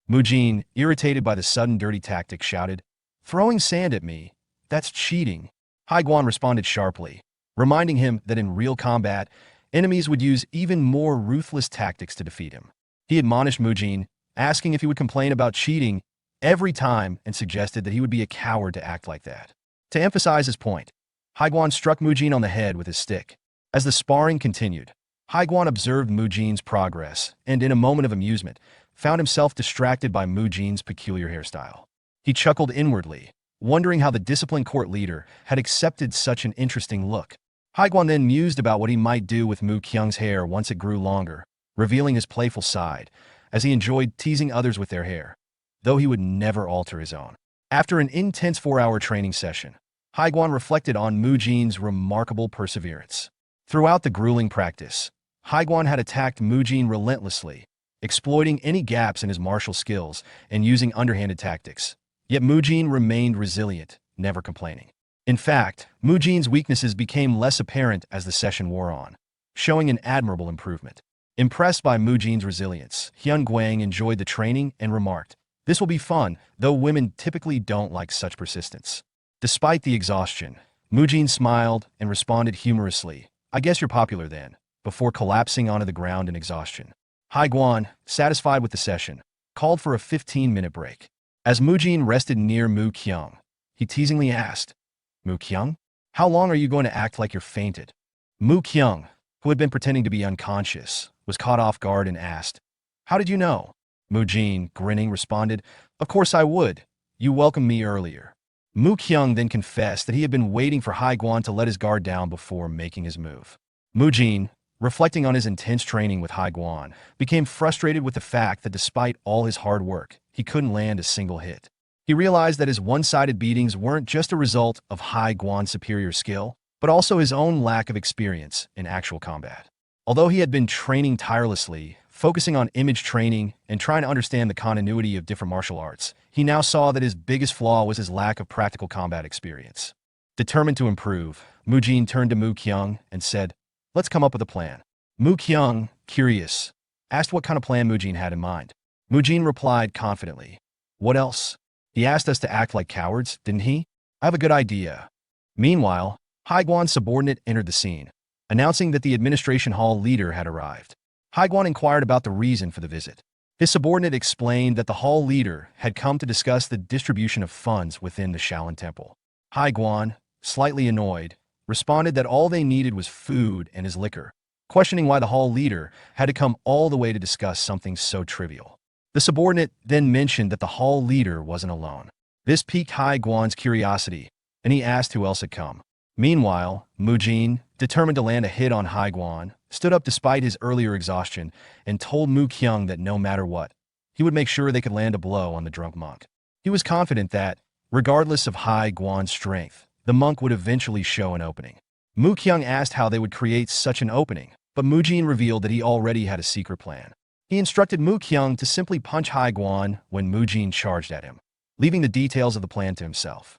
Mujin, irritated by the sudden dirty tactic, shouted, "Throwing sand at me? That's cheating." Haiguan responded sharply, reminding him that in real combat, enemies would use even more ruthless tactics to defeat him. He admonished Mujin, asking if he would complain about cheating every time and suggested that he would be a coward to act like that. To emphasize his point, Haiguan struck Mujin on the head with his stick. As the sparring continued, Haiguan observed Mujin's progress and, in a moment of amusement, found himself distracted by Mujin's peculiar hairstyle. He chuckled inwardly, wondering how the disciplined court leader had accepted such an interesting look. Haiguan then mused about what he might do with Mu Kyung's hair once it grew longer, revealing his playful side, as he enjoyed teasing others with their hair, though he would never alter his own. After an intense 4-hour training session, Haiguan reflected on Mujin's remarkable perseverance. Throughout the grueling practice, Haiguan had attacked Mujin relentlessly, exploiting any gaps in his martial skills and using underhanded tactics. Yet Mujin remained resilient, never complaining. In fact, Mujin's weaknesses became less apparent as the session wore on, showing an admirable improvement. Impressed by Mujin's resilience, Hyun-Guang enjoyed the training and remarked, "This will be fun, though women typically don't like such persistence." Despite the exhaustion, Mujin smiled and responded humorously, "I guess you're popular then," before collapsing onto the ground in exhaustion. Haiguan, satisfied with the session, called for a 15-minute break. As Mujin rested near Mu Kyung, he teasingly asked, "Mu Kyung, how long are you going to act like you're fainted?" Mu Kyung, who had been pretending to be unconscious, was caught off guard and asked, "How did you know?" Mujin, grinning, responded, "Of course I would. You welcomed me earlier." Mu Kyung then confessed that he had been waiting for Haiguan to let his guard down before making his move. Mujin, reflecting on his intense training with Haiguan, became frustrated with the fact that despite all his hard work, he couldn't land a single hit. He realized that his one-sided beatings weren't just a result of Haiguan's superior skill, but also his own lack of experience in actual combat. Although he had been training tirelessly, focusing on image training and trying to understand the continuity of different martial arts, he now saw that his biggest flaw was his lack of practical combat experience. Determined to improve, Mujin turned to Mu Kyung and said, "Let's come up with a plan." Mu Kyung, curious, asked what kind of plan Mujin had in mind. Mujin replied confidently, "What else? He asked us to act like cowards, didn't he? I have a good idea." Meanwhile, Haiguan's subordinate entered the scene, announcing that the administration hall leader had arrived. Haiguan inquired about the reason for the visit. His subordinate explained that the hall leader had come to discuss the distribution of funds within the Shaolin Temple. Haiguan, slightly annoyed, responded that all they needed was food and his liquor, questioning why the hall leader had to come all the way to discuss something so trivial. The subordinate then mentioned that the hall leader wasn't alone. This piqued Haiguan's curiosity, and he asked who else had come. Meanwhile, Mujin, determined to land a hit on Haiguan, stood up despite his earlier exhaustion and told Mu Kyung that no matter what, he would make sure they could land a blow on the drunk monk. He was confident that, regardless of Haiguan's strength, the monk would eventually show an opening. Mu Kyung asked how they would create such an opening, but Mujin revealed that he already had a secret plan. He instructed Mu Kyung to simply punch Haiguan when Mujin charged at him, leaving the details of the plan to himself.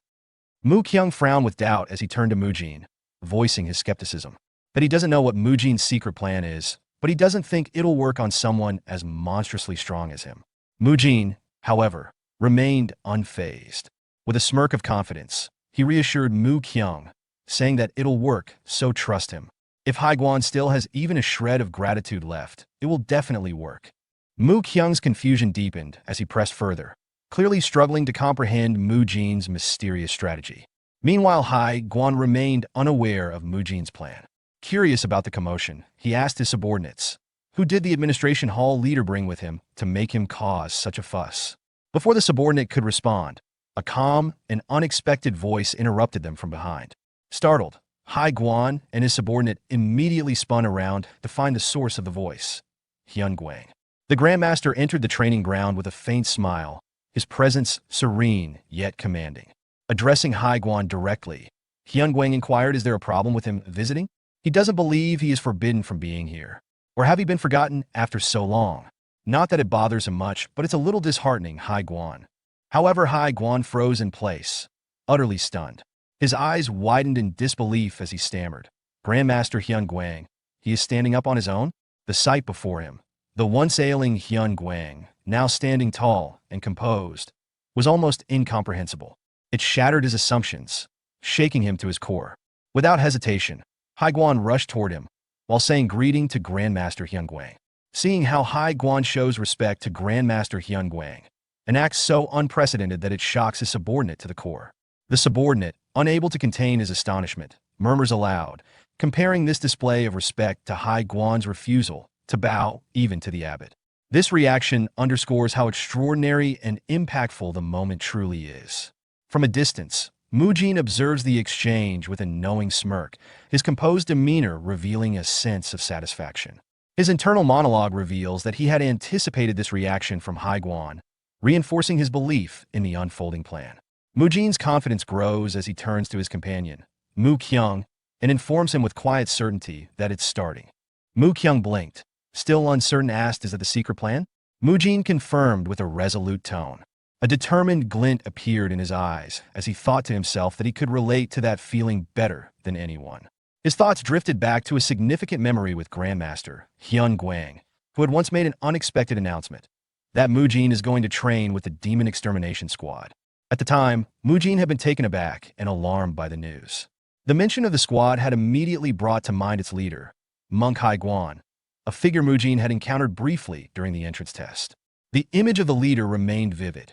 Mu Kyung frowned with doubt as he turned to Mujin, voicing his skepticism. That he doesn't know what Mujin's secret plan is, but he doesn't think it'll work on someone as monstrously strong as him. Mujin, however, remained unfazed. With a smirk of confidence, he reassured Mu Kyung, saying that it'll work, so trust him. If Haiguan still has even a shred of gratitude left, it will definitely work. Mu Kyung's confusion deepened as he pressed further, clearly struggling to comprehend Mujin's mysterious strategy. Meanwhile, Haiguan remained unaware of Mujin's plan. Curious about the commotion, he asked his subordinates, who did the administration hall leader bring with him to make him cause such a fuss? Before the subordinate could respond, A calm and unexpected voice interrupted them from behind. Startled, Hai Guan and his subordinate immediately spun around to find the source of the voice. Hyun Guang. The Grandmaster entered the training ground with a faint smile, his presence serene yet commanding. Addressing Hai Guan directly, Hyun Guang inquired, is there a problem with him visiting? He doesn't believe he is forbidden from being here. Or have he been forgotten after so long? Not that it bothers him much, but it's a little disheartening, Hai Guan. However, Hai Guan froze in place, utterly stunned. His eyes widened in disbelief as he stammered. Grandmaster Hyun Guang, he is standing up on his own? The sight before him, the once ailing Hyun Guang, now standing tall and composed, was almost incomprehensible. It shattered his assumptions, shaking him to his core. Without hesitation, Hai Guan rushed toward him, while saying greeting to Grandmaster Hyun Guang. Seeing how Hai Guan shows respect to Grandmaster Hyun Guang, an act so unprecedented that it shocks his subordinate to the core. The subordinate, unable to contain his astonishment, murmurs aloud, comparing this display of respect to Hai Guan's refusal to bow even to the abbot. This reaction underscores how extraordinary and impactful the moment truly is. From a distance, Mujin observes the exchange with a knowing smirk, his composed demeanor revealing a sense of satisfaction. His internal monologue reveals that he had anticipated this reaction from Hai Guan, reinforcing his belief in the unfolding plan. Mujin's confidence grows as he turns to his companion, Mu Kyung, and informs him with quiet certainty that it's starting. Mu Kyung blinked, still uncertain, asked, is that the secret plan? Mujin confirmed with a resolute tone. A determined glint appeared in his eyes as he thought to himself that he could relate to that feeling better than anyone. His thoughts drifted back to a significant memory with Grandmaster Hyun Guang, who had once made an unexpected announcement that Mujin is going to train with the Demon Extermination Squad. At the time, Mujin had been taken aback and alarmed by the news. The mention of the squad had immediately brought to mind its leader, Monk Hai Guan, a figure Mujin had encountered briefly during the entrance test. The image of the leader remained vivid.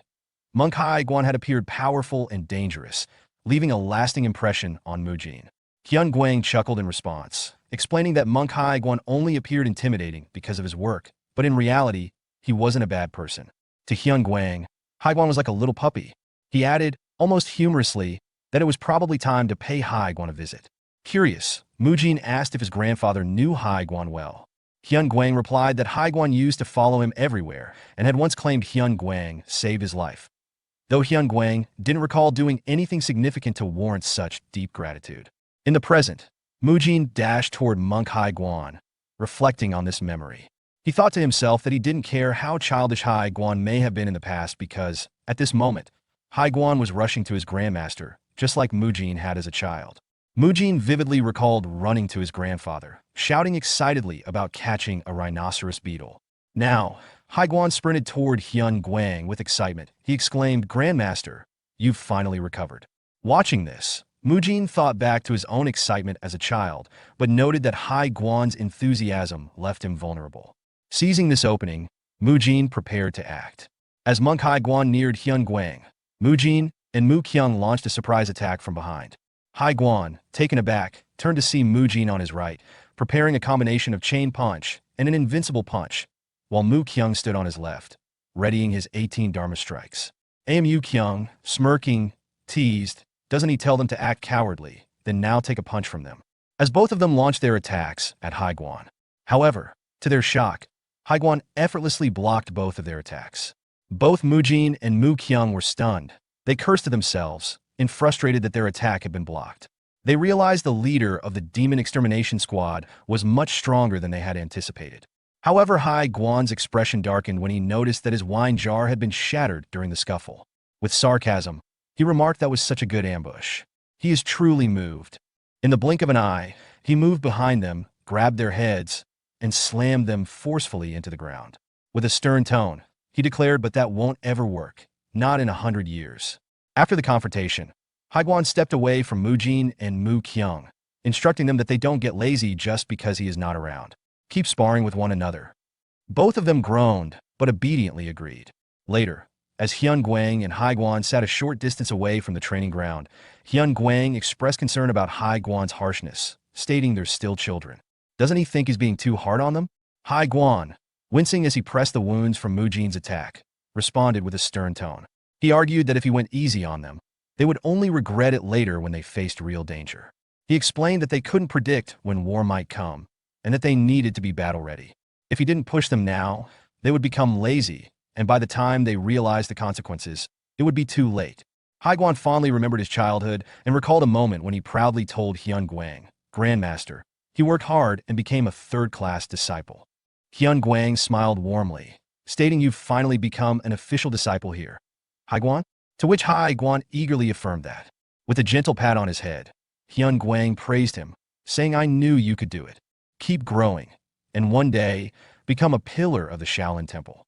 Monk Hai Guan had appeared powerful and dangerous, leaving a lasting impression on Mujin. Hyun Guang chuckled in response, explaining that Monk Hai Guan only appeared intimidating because of his work, but in reality, he wasn't a bad person. To Hyun Guang, Hai Guan was like a little puppy. He added, almost humorously, that it was probably time to pay Hai Guan a visit. Curious, Mujin asked if his grandfather knew Hai Guan well. Hyun Guang replied that Hai Guan used to follow him everywhere and had once claimed Hyun Guang saved his life, though Hyun Guang didn't recall doing anything significant to warrant such deep gratitude. In the present, Mujin dashed toward Monk Hai Guan, reflecting on this memory. He thought to himself that he didn't care how childish Hai Guan may have been in the past because, at this moment, Hai Guan was rushing to his grandmaster, just like Mujin had as a child. Mujin vividly recalled running to his grandfather, shouting excitedly about catching a rhinoceros beetle. Now, Hai Guan sprinted toward Hyun Guang with excitement. He exclaimed, Grandmaster, you've finally recovered. Watching this, Mujin thought back to his own excitement as a child, but noted that Hai Guan's enthusiasm left him vulnerable. Seizing this opening, Mujin prepared to act. As Monk Hai Guan neared Hyun Guang, Mujin and Mu Kyung launched a surprise attack from behind. Hai Guan, taken aback, turned to see Mujin on his right, preparing a combination of chain punch and an invincible punch, while Mu Kyung stood on his left, readying his 18 Dharma strikes. Mu Kyung, smirking, teased, doesn't he tell them to act cowardly, then now take a punch from them? As both of them launched their attacks at Hai Guan. However, to their shock, Hai Guan effortlessly blocked both of their attacks. Both Mujin and Mu Kyung were stunned. They cursed to themselves, and frustrated that their attack had been blocked. They realized the leader of the Demon Extermination Squad was much stronger than they had anticipated. However, Hai Guan's expression darkened when he noticed that his wine jar had been shattered during the scuffle. With sarcasm, he remarked that was such a good ambush. He is truly moved. In the blink of an eye, he moved behind them, grabbed their heads, and slammed them forcefully into the ground. With a stern tone, he declared, but that won't ever work, not in 100 years. After the confrontation, Hai Guan stepped away from Mujin and Mu Kyung, instructing them that they don't get lazy just because he is not around. Keep sparring with one another. Both of them groaned, but obediently agreed. Later, as Hyun Guang and Hai Guan sat a short distance away from the training ground, Hyun Guang expressed concern about Hai Guan's harshness, stating they're still children. Doesn't he think he's being too hard on them? Hai Guan, wincing as he pressed the wounds from Mujin's attack, responded with a stern tone. He argued that if he went easy on them, they would only regret it later when they faced real danger. He explained that they couldn't predict when war might come, and that they needed to be battle-ready. If he didn't push them now, they would become lazy, and by the time they realized the consequences, it would be too late. Haiguan fondly remembered his childhood and recalled a moment when he proudly told Hyun Guang, Grandmaster, he worked hard and became a third-class disciple. Hyun Guang smiled warmly, stating, "You've finally become an official disciple here, Haiguan?" To which Haiguan eagerly affirmed that. With a gentle pat on his head, Hyun Guang praised him, saying, "I knew you could do it. Keep growing, and one day, become a pillar of the Shaolin Temple."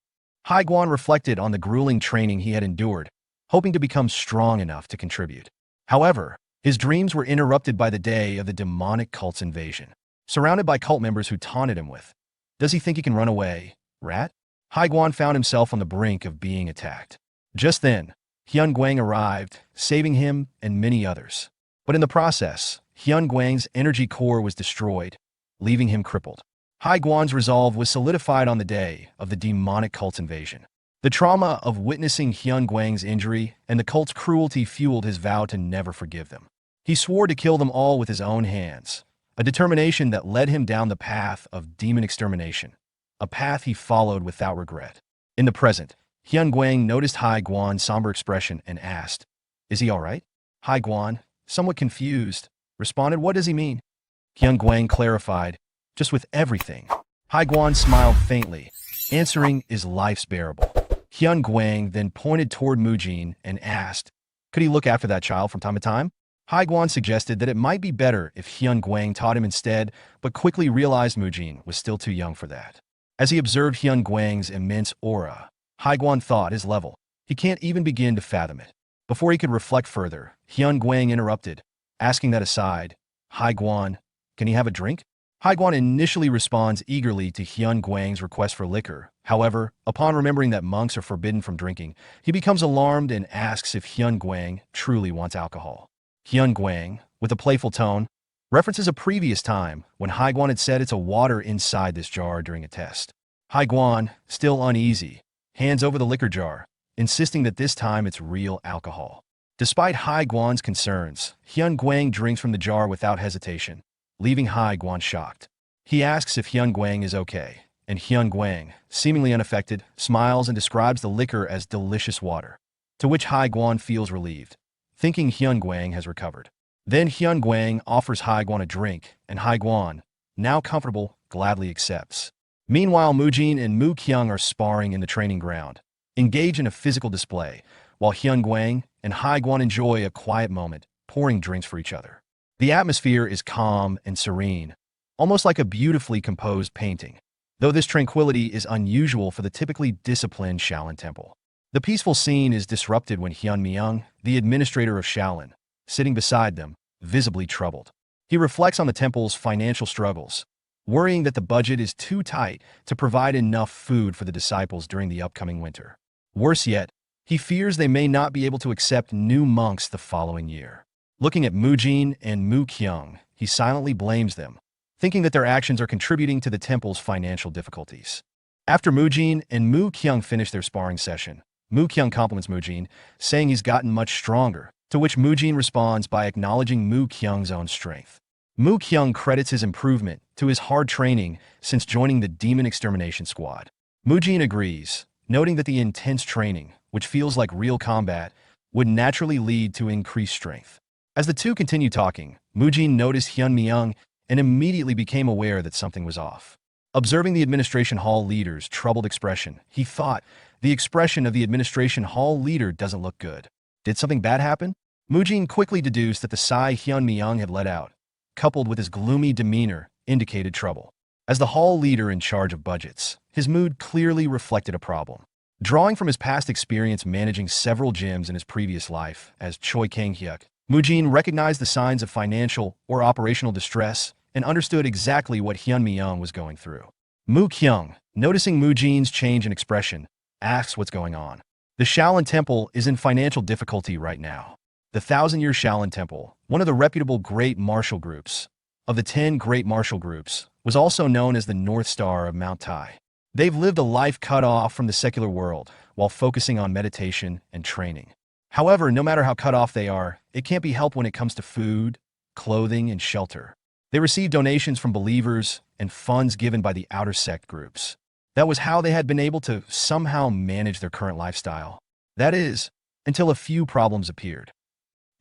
Haiguan reflected on the grueling training he had endured, hoping to become strong enough to contribute. However, his dreams were interrupted by the day of the demonic cult's invasion. Surrounded by cult members who taunted him with, "Does he think he can run away, rat?" Haiguan found himself on the brink of being attacked. Just then, Hyun Guang arrived, saving him and many others. But in the process, Hyun Guang's energy core was destroyed, leaving him crippled. Haiguan's resolve was solidified on the day of the demonic cult's invasion. The trauma of witnessing Hyun Guang's injury and the cult's cruelty fueled his vow to never forgive them. He swore to kill them all with his own hands, a determination that led him down the path of demon extermination, a path he followed without regret. In the present, Hyun Guang noticed Haiguan's somber expression and asked, "Is he all right?" Haiguan, somewhat confused, responded, "What does he mean?" Hyun Guang clarified, "Just with everything." Haiguan smiled faintly, answering, "Is life's bearable?" Hyun Guang then pointed toward Mujin and asked, "Could he look after that child from time to time?" Haiguan suggested that it might be better if Hyun Guang taught him instead, but quickly realized Mujin was still too young for that. As he observed Hyun Guang's immense aura, Haiguan thought his level. He can't even begin to fathom it. Before he could reflect further, Hyun Guang interrupted, asking that aside, "Haiguan, can he have a drink?" Haiguan initially responds eagerly to Hyun Guang's request for liquor. However, upon remembering that monks are forbidden from drinking, he becomes alarmed and asks if Hyun Guang truly wants alcohol. Hyun Guang, with a playful tone, references a previous time when Haiguan had said it's a water inside this jar during a test. Haiguan, still uneasy, hands over the liquor jar, insisting that this time it's real alcohol. Despite Haiguan's concerns, Hyun Guang drinks from the jar without hesitation, leaving Haiguan shocked. He asks if Hyun Guang is okay, and Hyun Guang, seemingly unaffected, smiles and describes the liquor as delicious water, to which Haiguan feels relieved, thinking Hyun Guang has recovered. Then Hyun Guang offers Haiguan a drink, and Haiguan, now comfortable, gladly accepts. Meanwhile, Mujin and Mu Kyung are sparring in the training ground, engage in a physical display, while Hyun Guang and Haiguan enjoy a quiet moment, pouring drinks for each other. The atmosphere is calm and serene, almost like a beautifully composed painting, though this tranquility is unusual for the typically disciplined Shaolin Temple. The peaceful scene is disrupted when Hyun Myung, the administrator of Shaolin, sitting beside them, visibly troubled. He reflects on the temple's financial struggles, worrying that the budget is too tight to provide enough food for the disciples during the upcoming winter. Worse yet, he fears they may not be able to accept new monks the following year. Looking at Mujin and Mu Kyung, he silently blames them, thinking that their actions are contributing to the temple's financial difficulties. After Mujin and Mu Kyung finish their sparring session, Mu Kyung compliments Mujin, saying he's gotten much stronger, to which Mujin responds by acknowledging Mu Kyung's own strength. Mu Kyung credits his improvement to his hard training since joining the Demon Extermination Squad. Mujin agrees, noting that the intense training, which feels like real combat, would naturally lead to increased strength. As the two continue talking, Mujin noticed Hyun Myung and immediately became aware that something was off. Observing the Administration Hall leader's troubled expression, he thought, the expression of the Administration Hall leader doesn't look good. Did something bad happen? Mujin quickly deduced that the sigh Hyun Myung had let out, coupled with his gloomy demeanor, indicated trouble. As the hall leader in charge of budgets, his mood clearly reflected a problem. Drawing from his past experience managing several gyms in his previous life as Choi Kang-hyuk, Mujin recognized the signs of financial or operational distress and understood exactly what Hyun Myung was going through. Mu Kyung, noticing Mujin's change in expression, asks what's going on. The Shaolin Temple is in financial difficulty right now. The 1,000-year Shaolin Temple, one of the reputable great martial groups, of the 10 great martial groups, was also known as the North Star of Mount Tai. They've lived a life cut off from the secular world while focusing on meditation and training. However, no matter how cut off they are, it can't be helped when it comes to food, clothing, and shelter. They receive donations from believers and funds given by the outer sect groups. That was how they had been able to somehow manage their current lifestyle. That is, until a few problems appeared.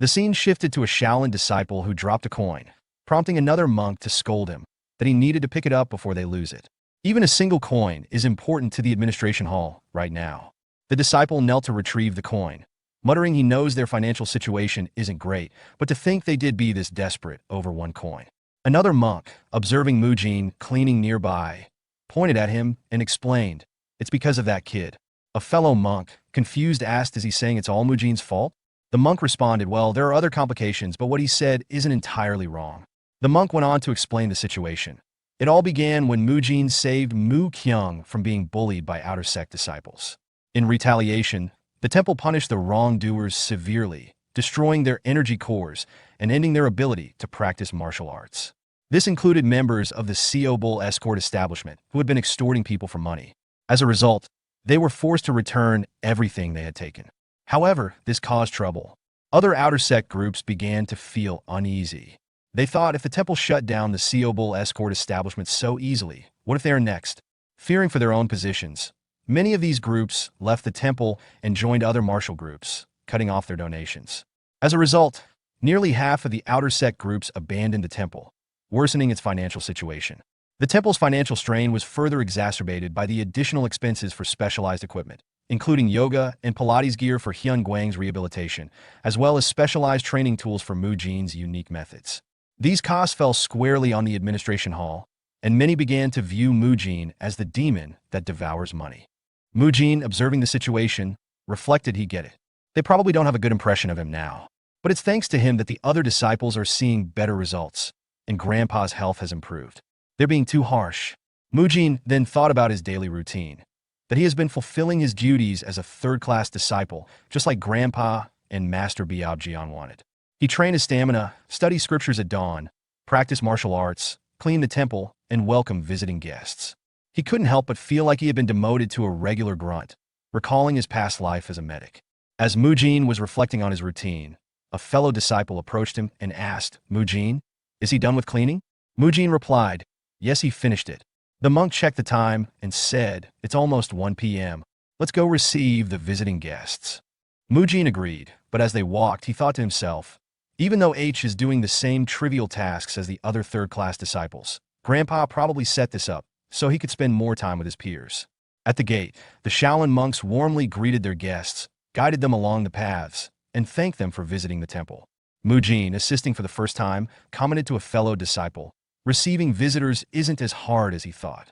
The scene shifted to a Shaolin disciple who dropped a coin, prompting another monk to scold him that he needed to pick it up before they lose it. Even a single coin is important to the administration hall right now. The disciple knelt to retrieve the coin, muttering he knows their financial situation isn't great, but to think they did be this desperate over one coin. Another monk, observing Mujin cleaning nearby, pointed at him and explained, "It's because of that kid." A fellow monk, confused, asked, "Is he saying it's all Mujin's fault?" The monk responded, "Well, there are other complications, but what he said isn't entirely wrong." The monk went on to explain the situation. It all began when Mujin saved Mu Kyung from being bullied by outer sect disciples. In retaliation, the temple punished the wrongdoers severely, destroying their energy cores and ending their ability to practice martial arts. This included members of the Seobol escort establishment who had been extorting people for money. As a result, they were forced to return everything they had taken. However, this caused trouble. Other outer sect groups began to feel uneasy. They thought, if the temple shut down the Seobol escort establishment so easily, what if they are next? Fearing for their own positions, many of these groups left the temple and joined other martial groups, cutting off their donations. As a result, nearly half of the outer sect groups abandoned the temple, worsening its financial situation. The temple's financial strain was further exacerbated by the additional expenses for specialized equipment, including yoga and Pilates gear for Hyun Guang's rehabilitation, as well as specialized training tools for Mujin's unique methods. These costs fell squarely on the administration hall, and many began to view Mujin as the demon that devours money. Mujin, observing the situation, reflected he'd get it. They probably don't have a good impression of him now, but it's thanks to him that the other disciples are seeing better results, and Grandpa's health has improved. They're being too harsh. Mujin then thought about his daily routine, that he has been fulfilling his duties as a third-class disciple, just like Grandpa and Master Biao wanted. He trained his stamina, studied scriptures at dawn, practiced martial arts, cleaned the temple, and welcomed visiting guests. He couldn't help but feel like he had been demoted to a regular grunt, recalling his past life as a medic. As Mujin was reflecting on his routine, a fellow disciple approached him and asked, "Mujin, is he done with cleaning?" Mujin replied, "Yes, he finished it." The monk checked the time and said, "It's almost 1 p.m. Let's go receive the visiting guests." Mujin agreed, but as they walked, he thought to himself, even though H is doing the same trivial tasks as the other third-class disciples, Grandpa probably set this up so he could spend more time with his peers. At the gate, the Shaolin monks warmly greeted their guests, guided them along the paths, and thanked them for visiting the temple. Mujin, assisting for the first time, commented to a fellow disciple, "Receiving visitors isn't as hard as he thought."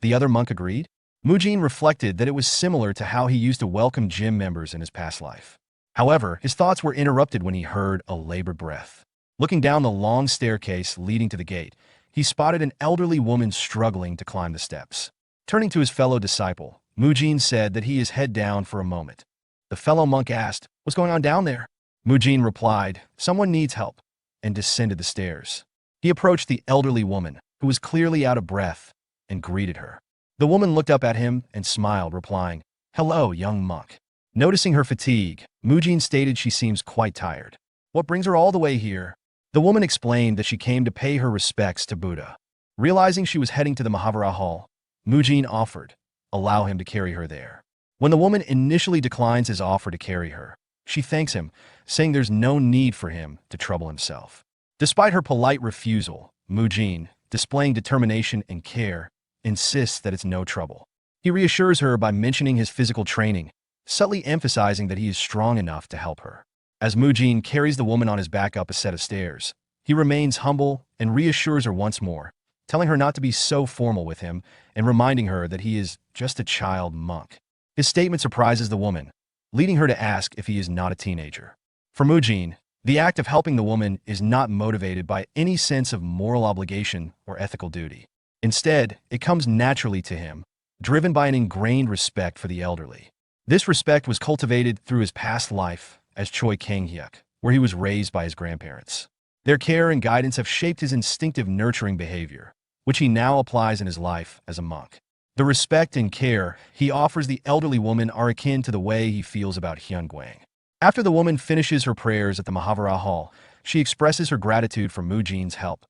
The other monk agreed. Mujin reflected that it was similar to how he used to welcome gym members in his past life. However, his thoughts were interrupted when he heard a labored breath. Looking down the long staircase leading to the gate, he spotted an elderly woman struggling to climb the steps. Turning to his fellow disciple, Mujin said that he is head down for a moment. The fellow monk asked, "What's going on down there?" Mujin replied, "Someone needs help," and descended the stairs. He approached the elderly woman, who was clearly out of breath, and greeted her. The woman looked up at him and smiled, replying, "Hello, young monk." Noticing her fatigue, Mujin stated she seems quite tired. "What brings her all the way here?" The woman explained that she came to pay her respects to Buddha. Realizing she was heading to the Mahavira Hall, Mujin offered, allow him to carry her there. When the woman initially declines his offer to carry her, she thanks him, saying there's no need for him to trouble himself. Despite her polite refusal, Mujin, displaying determination and care, insists that it's no trouble. He reassures her by mentioning his physical training, subtly emphasizing that he is strong enough to help her. As Mujin carries the woman on his back up a set of stairs, he remains humble and reassures her once more, telling her not to be so formal with him and reminding her that he is just a child monk. His statement surprises the woman, leading her to ask if he is not a teenager. For Mujin, the act of helping the woman is not motivated by any sense of moral obligation or ethical duty. Instead, it comes naturally to him, driven by an ingrained respect for the elderly. This respect was cultivated through his past life as Choi Kang-hyuk, where he was raised by his grandparents. Their care and guidance have shaped his instinctive nurturing behavior, which he now applies in his life as a monk. The respect and care he offers the elderly woman are akin to the way he feels about Hyunguang. After the woman finishes her prayers at the Mahavira Hall, she expresses her gratitude for Mujin's help,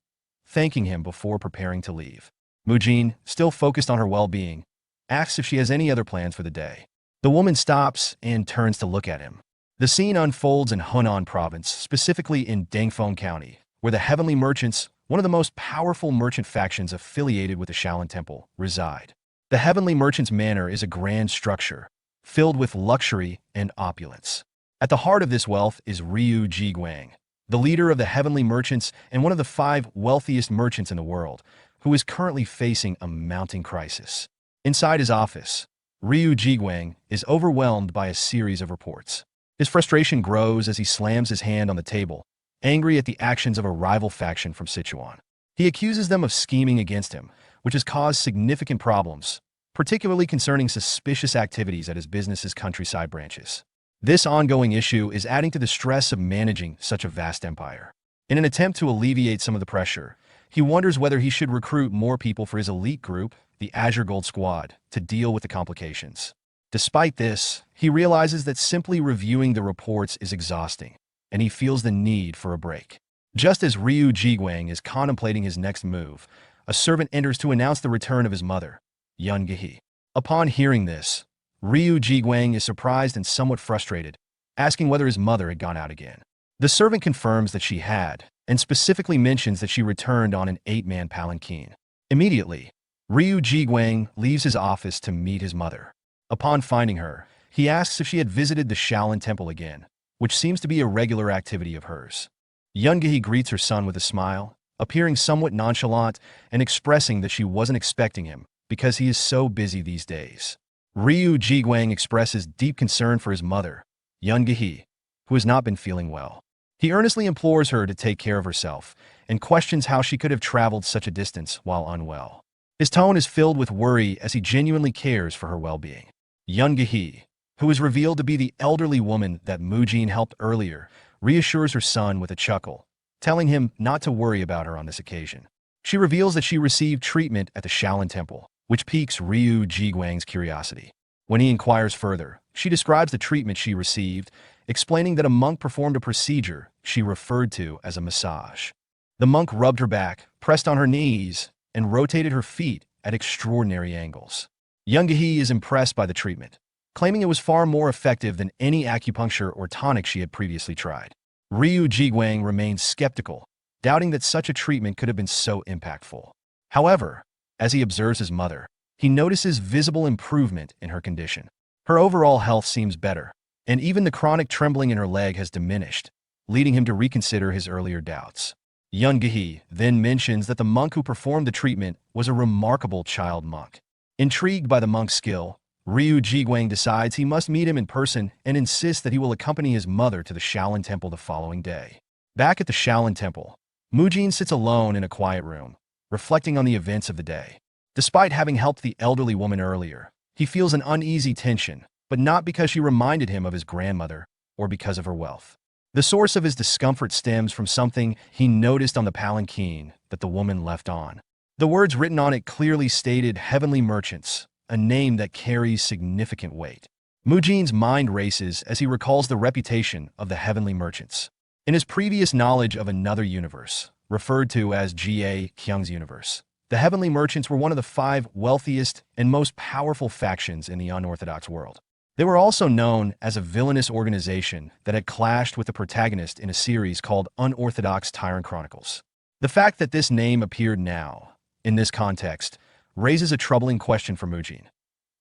thanking him before preparing to leave. Mujin, still focused on her well-being, asks if she has any other plans for the day. The woman stops and turns to look at him. The scene unfolds in Hunan Province, specifically in Dangfeng County, where the Heavenly Merchants, one of the most powerful merchant factions affiliated with the Shaolin Temple, reside. The Heavenly Merchants Manor is a grand structure, filled with luxury and opulence. At the heart of this wealth is Ryu Jiguang, the leader of the Heavenly Merchants and one of the 5 wealthiest merchants in the world, who is currently facing a mounting crisis. Inside his office, Ryu Jiguang is overwhelmed by a series of reports. His frustration grows as he slams his hand on the table, angry at the actions of a rival faction from Sichuan. He accuses them of scheming against him, which has caused significant problems, particularly concerning suspicious activities at his business's countryside branches. This ongoing issue is adding to the stress of managing such a vast empire. In an attempt to alleviate some of the pressure, he wonders whether he should recruit more people for his elite group, the Azure Gold Squad, to deal with the complications. Despite this, he realizes that simply reviewing the reports is exhausting, and he feels the need for a break. Just as Ryu Jiguang is contemplating his next move, a servant enters to announce the return of his mother, Yun Gehe. Upon hearing this, Ryu Jiguang is surprised and somewhat frustrated, asking whether his mother had gone out again. The servant confirms that she had, and specifically mentions that she returned on an 8-man palanquin. Immediately, Ryu Jiguang leaves his office to meet his mother. Upon finding her, he asks if she had visited the Shaolin Temple again, which seems to be a regular activity of hers. Yun Gehe greets her son with a smile, appearing somewhat nonchalant and expressing that she wasn't expecting him because he is so busy these days. Ryu Jiguang expresses deep concern for his mother, Yun Gehe, who has not been feeling well. He earnestly implores her to take care of herself and questions how she could have traveled such a distance while unwell. His tone is filled with worry as he genuinely cares for her well-being. Yun Gehe, who is revealed to be the elderly woman that Mujin helped earlier, reassures her son with a chuckle, telling him not to worry about her on this occasion. She reveals that she received treatment at the Shaolin Temple, which piques Ryu Jiguang's curiosity. When he inquires further, she describes the treatment she received, explaining that a monk performed a procedure she referred to as a massage. The monk rubbed her back, pressed on her knees, and rotated her feet at extraordinary angles. Yun Gehe is impressed by the treatment, claiming it was far more effective than any acupuncture or tonic she had previously tried. Ryu Jiguang remains skeptical, doubting that such a treatment could have been so impactful. However, as he observes his mother, he notices visible improvement in her condition. Her overall health seems better, and even the chronic trembling in her leg has diminished, leading him to reconsider his earlier doubts. Yun Gehe then mentions that the monk who performed the treatment was a remarkable child monk. Intrigued by the monk's skill, Ryu Jiguang decides he must meet him in person and insists that he will accompany his mother to the Shaolin Temple the following day. Back at the Shaolin Temple, Mujin sits alone in a quiet room, reflecting on the events of the day. Despite having helped the elderly woman earlier, he feels an uneasy tension, but not because she reminded him of his grandmother or because of her wealth. The source of his discomfort stems from something he noticed on the palanquin that the woman left on. The words written on it clearly stated Heavenly Merchants, a name that carries significant weight. Mujin's mind races as he recalls the reputation of the Heavenly Merchants. In his previous knowledge of another universe, referred to as Ga Kyung's universe, the Heavenly Merchants were one of the 5 wealthiest and most powerful factions in the unorthodox world. They were also known as a villainous organization that had clashed with the protagonist in a series called Unorthodox Tyrant Chronicles. The fact that this name appeared now, in this context, raises a troubling question for Mujin.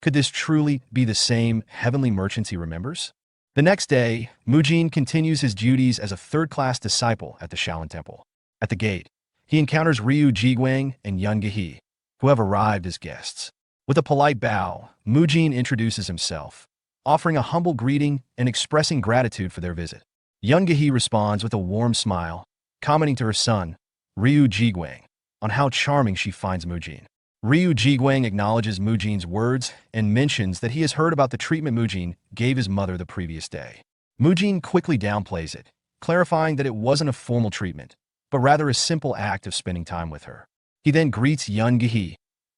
Could this truly be the same Heavenly Merchants he remembers? The next day, Mujin continues his duties as a third-class disciple at the Shaolin Temple. At the gate, he encounters Ryu Jiguang and Yun Gehe, who have arrived as guests. With a polite bow, Mujin introduces himself, offering a humble greeting and expressing gratitude for their visit. Yun Gehe responds with a warm smile, commenting to her son, Ryu Jiguang, on how charming she finds Mujin. Ryu Jiguang acknowledges Mujin's words and mentions that he has heard about the treatment Mujin gave his mother the previous day. Mujin quickly downplays it, clarifying that it wasn't a formal treatment, but rather a simple act of spending time with her. He then greets Yun Gehe,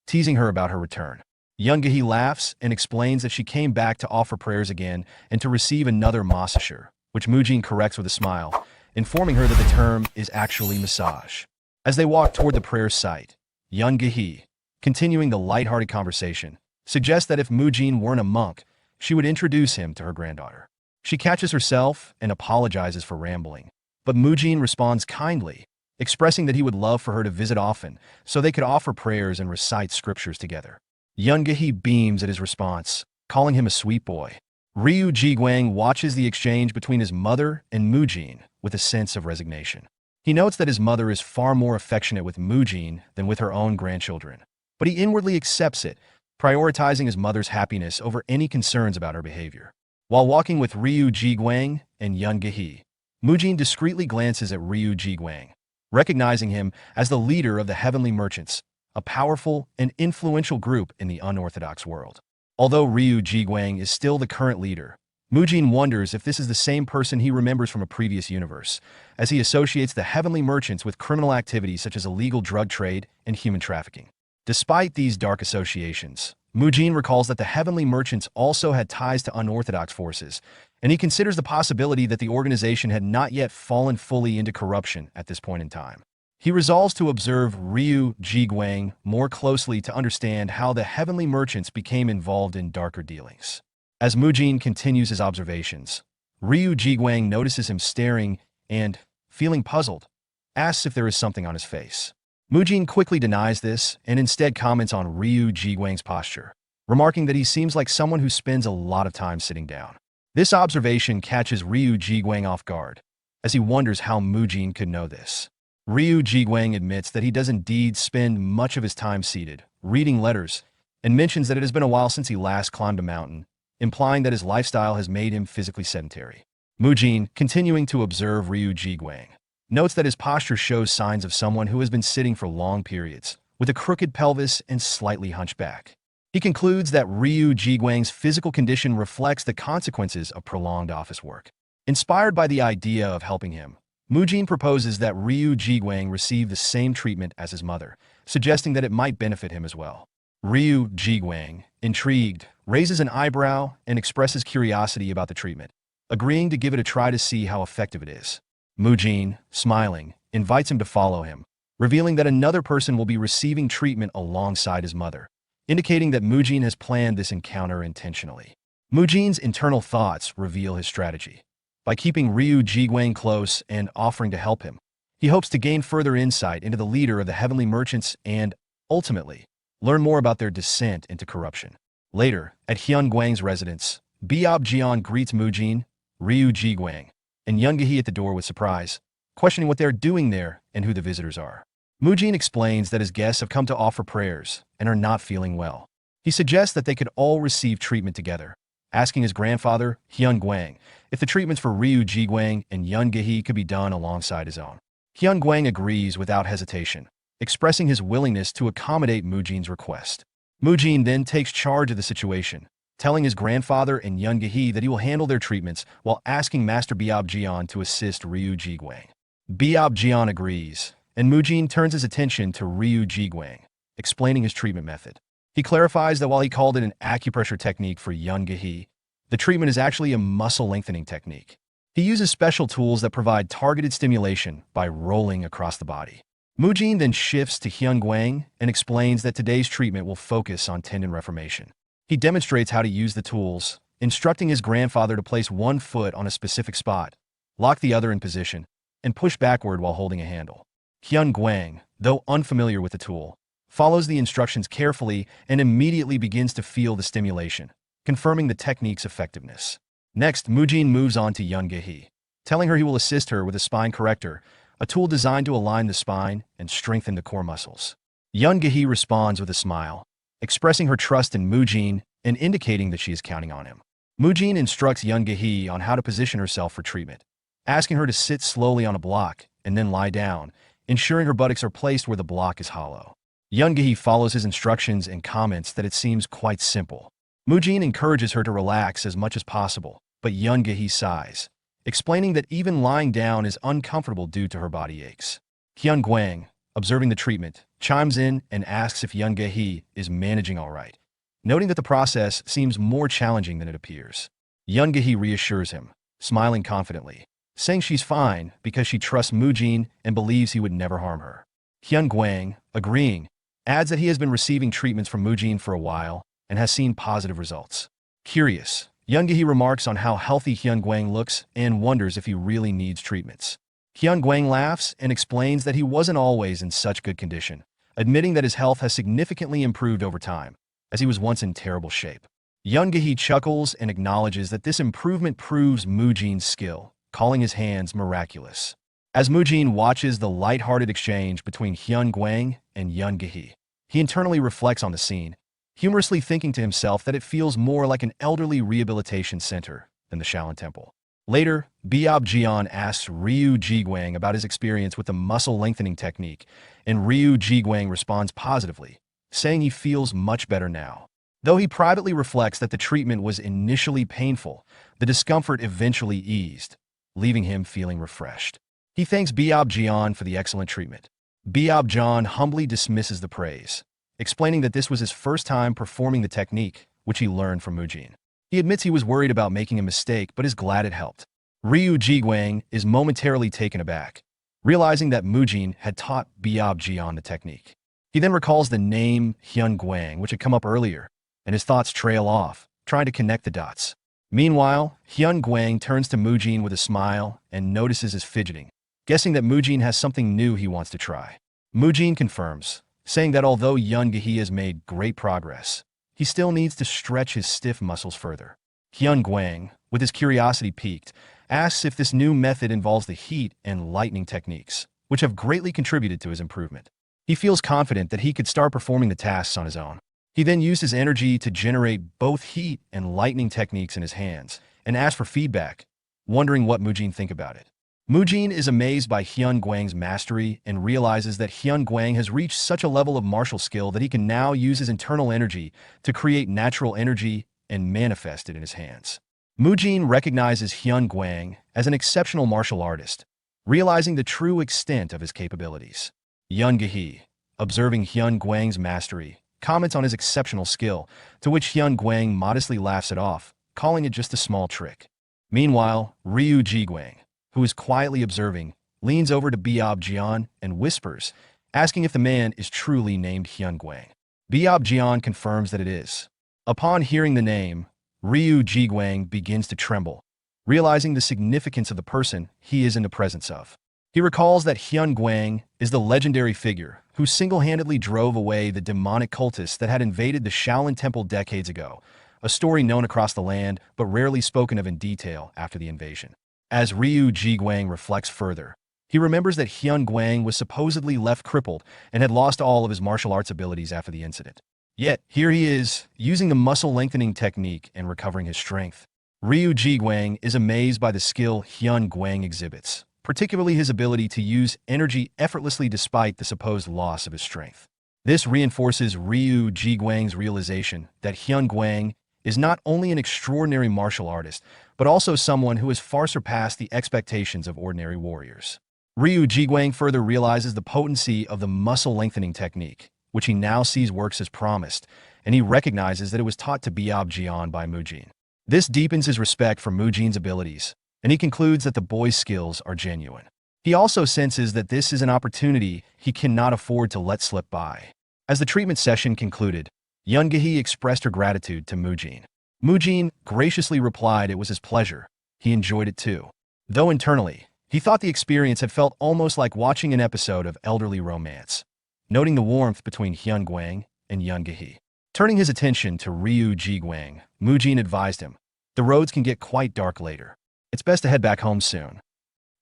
teasing her about her return. Young-gi laughs and explains that she came back to offer prayers again and to receive another massage, which Mujin corrects with a smile, informing her that the term is actually massage. As they walk toward the prayer site, Young-gi, continuing the lighthearted conversation, suggests that if Mujin weren't a monk, she would introduce him to her granddaughter. She catches herself and apologizes for rambling, but Mujin responds kindly, expressing that he would love for her to visit often so they could offer prayers and recite scriptures together. Young-gi beams at his response, calling him a sweet boy. Ryu Jiguang watches the exchange between his mother and Mujin with a sense of resignation. He notes that his mother is far more affectionate with Mujin than with her own grandchildren, but he inwardly accepts it, prioritizing his mother's happiness over any concerns about her behavior. While walking with Ryu Jiguang and Young-gi, Mujin discreetly glances at Ryu Jiguang, recognizing him as the leader of the Heavenly Merchants, a powerful and influential group in the unorthodox world. Although Ryu Jiguang is still the current leader, Mujin wonders if this is the same person he remembers from a previous universe, as he associates the Heavenly Merchants with criminal activities such as illegal drug trade and human trafficking. Despite these dark associations, Mujin recalls that the Heavenly Merchants also had ties to unorthodox forces, and he considers the possibility that the organization had not yet fallen fully into corruption at this point in time. He resolves to observe Ryu Jiguang more closely to understand how the Heavenly Merchants became involved in darker dealings. As Mujin continues his observations, Ryu Jiguang notices him staring and, feeling puzzled, asks if there is something on his face. Mujin quickly denies this and instead comments on Ryu Jiguang's posture, remarking that he seems like someone who spends a lot of time sitting down. This observation catches Ryu Jiguang off guard, as he wonders how Mujin could know this. Ryu Jiguang admits that he does indeed spend much of his time seated, reading letters, and mentions that it has been a while since he last climbed a mountain, implying that his lifestyle has made him physically sedentary. Mujin, continuing to observe Ryu Jiguang, notes that his posture shows signs of someone who has been sitting for long periods, with a crooked pelvis and slightly hunched back. He concludes that Ryu Jiguang's physical condition reflects the consequences of prolonged office work. Inspired by the idea of helping him, Mujin proposes that Ryu Jiguang receive the same treatment as his mother, suggesting that it might benefit him as well. Ryu Jiguang, intrigued, raises an eyebrow and expresses curiosity about the treatment, agreeing to give it a try to see how effective it is. Mujin, smiling, invites him to follow him, revealing that another person will be receiving treatment alongside his mother, indicating that Mujin has planned this encounter intentionally. Mujin's internal thoughts reveal his strategy. By keeping Ryu Jiguang close and offering to help him, he hopes to gain further insight into the leader of the Heavenly Merchants and, ultimately, learn more about their descent into corruption. Later, at Hyun Guang's residence, Biob Jian greets Mujin, Ryu Jiguang, and Young-gi at the door with surprise, questioning what they are doing there and who the visitors are. Mujin explains that his guests have come to offer prayers and are not feeling well. He suggests that they could all receive treatment together, asking his grandfather, Hyun Guang, if the treatments for Ryu Jiguang and Young-gi could be done alongside his own. Hyun Guang agrees without hesitation, expressing his willingness to accommodate Mujin's request. Mujin then takes charge of the situation, telling his grandfather and Young-gi that he will handle their treatments while asking Master Biob Jian to assist Ryu Jiguang. Biob Jian agrees, and Mujin turns his attention to Ryu Jiguang, explaining his treatment method. He clarifies that while he called it an acupressure technique for Young-gi, the treatment is actually a muscle lengthening technique. He uses special tools that provide targeted stimulation by rolling across the body. Mujin then shifts to Hyun Guang and explains that today's treatment will focus on tendon reformation. He demonstrates how to use the tools, instructing his grandfather to place one foot on a specific spot, lock the other in position, and push backward while holding a handle. Hyun Guang, though unfamiliar with the tool, follows the instructions carefully and immediately begins to feel the stimulation, confirming the technique's effectiveness. Next, Mujin moves on to Young-gi, telling her he will assist her with a spine corrector, a tool designed to align the spine and strengthen the core muscles. Young-gi responds with a smile, expressing her trust in Mujin and indicating that she is counting on him. Mujin instructs Young-gi on how to position herself for treatment, asking her to sit slowly on a block and then lie down, ensuring her buttocks are placed where the block is hollow. Young-gi follows his instructions and comments that it seems quite simple. Mujin encourages her to relax as much as possible, but Young-gi sighs, explaining that even lying down is uncomfortable due to her body aches. Hyun Guang, observing the treatment, chimes in and asks if Young-gi is managing all right, noting that the process seems more challenging than it appears. Yoon-gi reassures him, smiling confidently, saying she's fine because she trusts Moojin and believes he would never harm her. Hyun-gwang, agreeing, adds that he has been receiving treatments from Moojin for a while and has seen positive results. Curious, Yoon-gi remarks on how healthy Hyun-gwang looks and wonders if he really needs treatments. Hyun-gwang laughs and explains that he wasn't always in such good condition, admitting that his health has significantly improved over time, as he was once in terrible shape. Yoon-gi chuckles and acknowledges that this improvement proves Moojin's skill, calling his hands miraculous. As Moojin watches the light-hearted exchange between Hyun-gwang and Yoon-gi, he internally reflects on the scene, humorously thinking to himself that it feels more like an elderly rehabilitation center than the Shaolin Temple. Later, Byeop-jeon asks Ryu Ji-gwang about his experience with the muscle lengthening technique, and Ryu Ji-gwang responds positively, saying he feels much better now. Though he privately reflects that the treatment was initially painful, the discomfort eventually eased, leaving him feeling refreshed. He thanks Byeop-jeon for the excellent treatment. Byeop-jeon humbly dismisses the praise, explaining that this was his first time performing the technique, which he learned from Moojin. He admits he was worried about making a mistake but is glad it helped. Ryu Ji-gwang is momentarily taken aback, realizing that Moojin had taught Byeop-jeon the technique. He then recalls the name Hyun-gwang, which had come up earlier, and his thoughts trail off, trying to connect the dots. Meanwhile, Hyun-gwang turns to Moojin with a smile and notices his fidgeting, guessing that Moojin has something new he wants to try. Moojin confirms, saying that although Yoon-gi has made great progress, he still needs to stretch his stiff muscles further. Hyun-gwang, with his curiosity piqued, asks if this new method involves the heat and lightning techniques, which have greatly contributed to his improvement. He feels confident that he could start performing the tasks on his own. He then used his energy to generate both heat and lightning techniques in his hands, and asks for feedback, wondering what Moojin think about it. Moojin is amazed by Hyun-gwang's mastery and realizes that Hyun-gwang has reached such a level of martial skill that he can now use his internal energy to create natural energy and manifest it in his hands. Moojin recognizes Hyun-gwang as an exceptional martial artist, realizing the true extent of his capabilities. Yoon-gi, observing Hyun-gwang's mastery, comments on his exceptional skill, to which Hyun-gwang modestly laughs it off, calling it just a small trick. Meanwhile, Ryu Ji-gwang, who is quietly observing, leans over to Byeop-jeon and whispers, asking if the man is truly named Hyun-gwang. Byeop-jeon confirms that it is. Upon hearing the name, Ryu Ji-gwang begins to tremble, realizing the significance of the person he is in the presence of. He recalls that Hyun-gwang is the legendary figure who single-handedly drove away the demonic cultists that had invaded the Shaolin Temple decades ago, a story known across the land but rarely spoken of in detail after the invasion. As Ryu Ji-gwang reflects further, he remembers that Hyun-gwang was supposedly left crippled and had lost all of his martial arts abilities after the incident. Yet, here he is, using the muscle-lengthening technique and recovering his strength. Ryu Ji-gwang is amazed by the skill Hyun-gwang exhibits, particularly his ability to use energy effortlessly despite the supposed loss of his strength. This reinforces Ryu Ji-gwang's realization that Hyun-gwang is not only an extraordinary martial artist, but also someone who has far surpassed the expectations of ordinary warriors. Ryu Ji-gwang further realizes the potency of the muscle-lengthening technique, which he now sees works as promised, and he recognizes that it was taught to Byeop-jeon by Moojin. This deepens his respect for Moojin's abilities, and he concludes that the boy's skills are genuine. He also senses that this is an opportunity he cannot afford to let slip by. As the treatment session concluded, Yoon-gi expressed her gratitude to Moojin. Moojin graciously replied it was his pleasure. He enjoyed it too. Though internally, he thought the experience had felt almost like watching an episode of elderly romance, noting the warmth between Hyun-gwang and Yoon-gi. Turning his attention to Ryu Ji-gwang, Moojin advised him, "The roads can get quite dark later. It's best to head back home soon."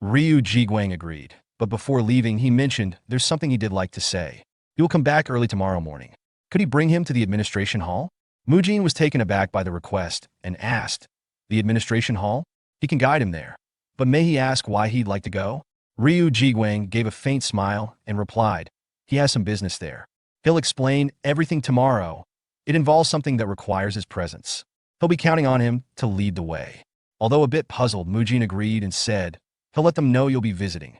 Ryu Ji-gwang agreed, but before leaving he mentioned there's something he did like to say. He will come back early tomorrow morning. Could he bring him to the administration hall? Moojin was taken aback by the request and asked, "The administration hall? He can guide him there. But may he ask why he'd like to go?" Ryu Ji-gwang gave a faint smile and replied, "He has some business there. He'll explain everything tomorrow. It involves something that requires his presence. He'll be counting on him to lead the way." Although a bit puzzled, Moojin agreed and said, "He'll let them know you'll be visiting."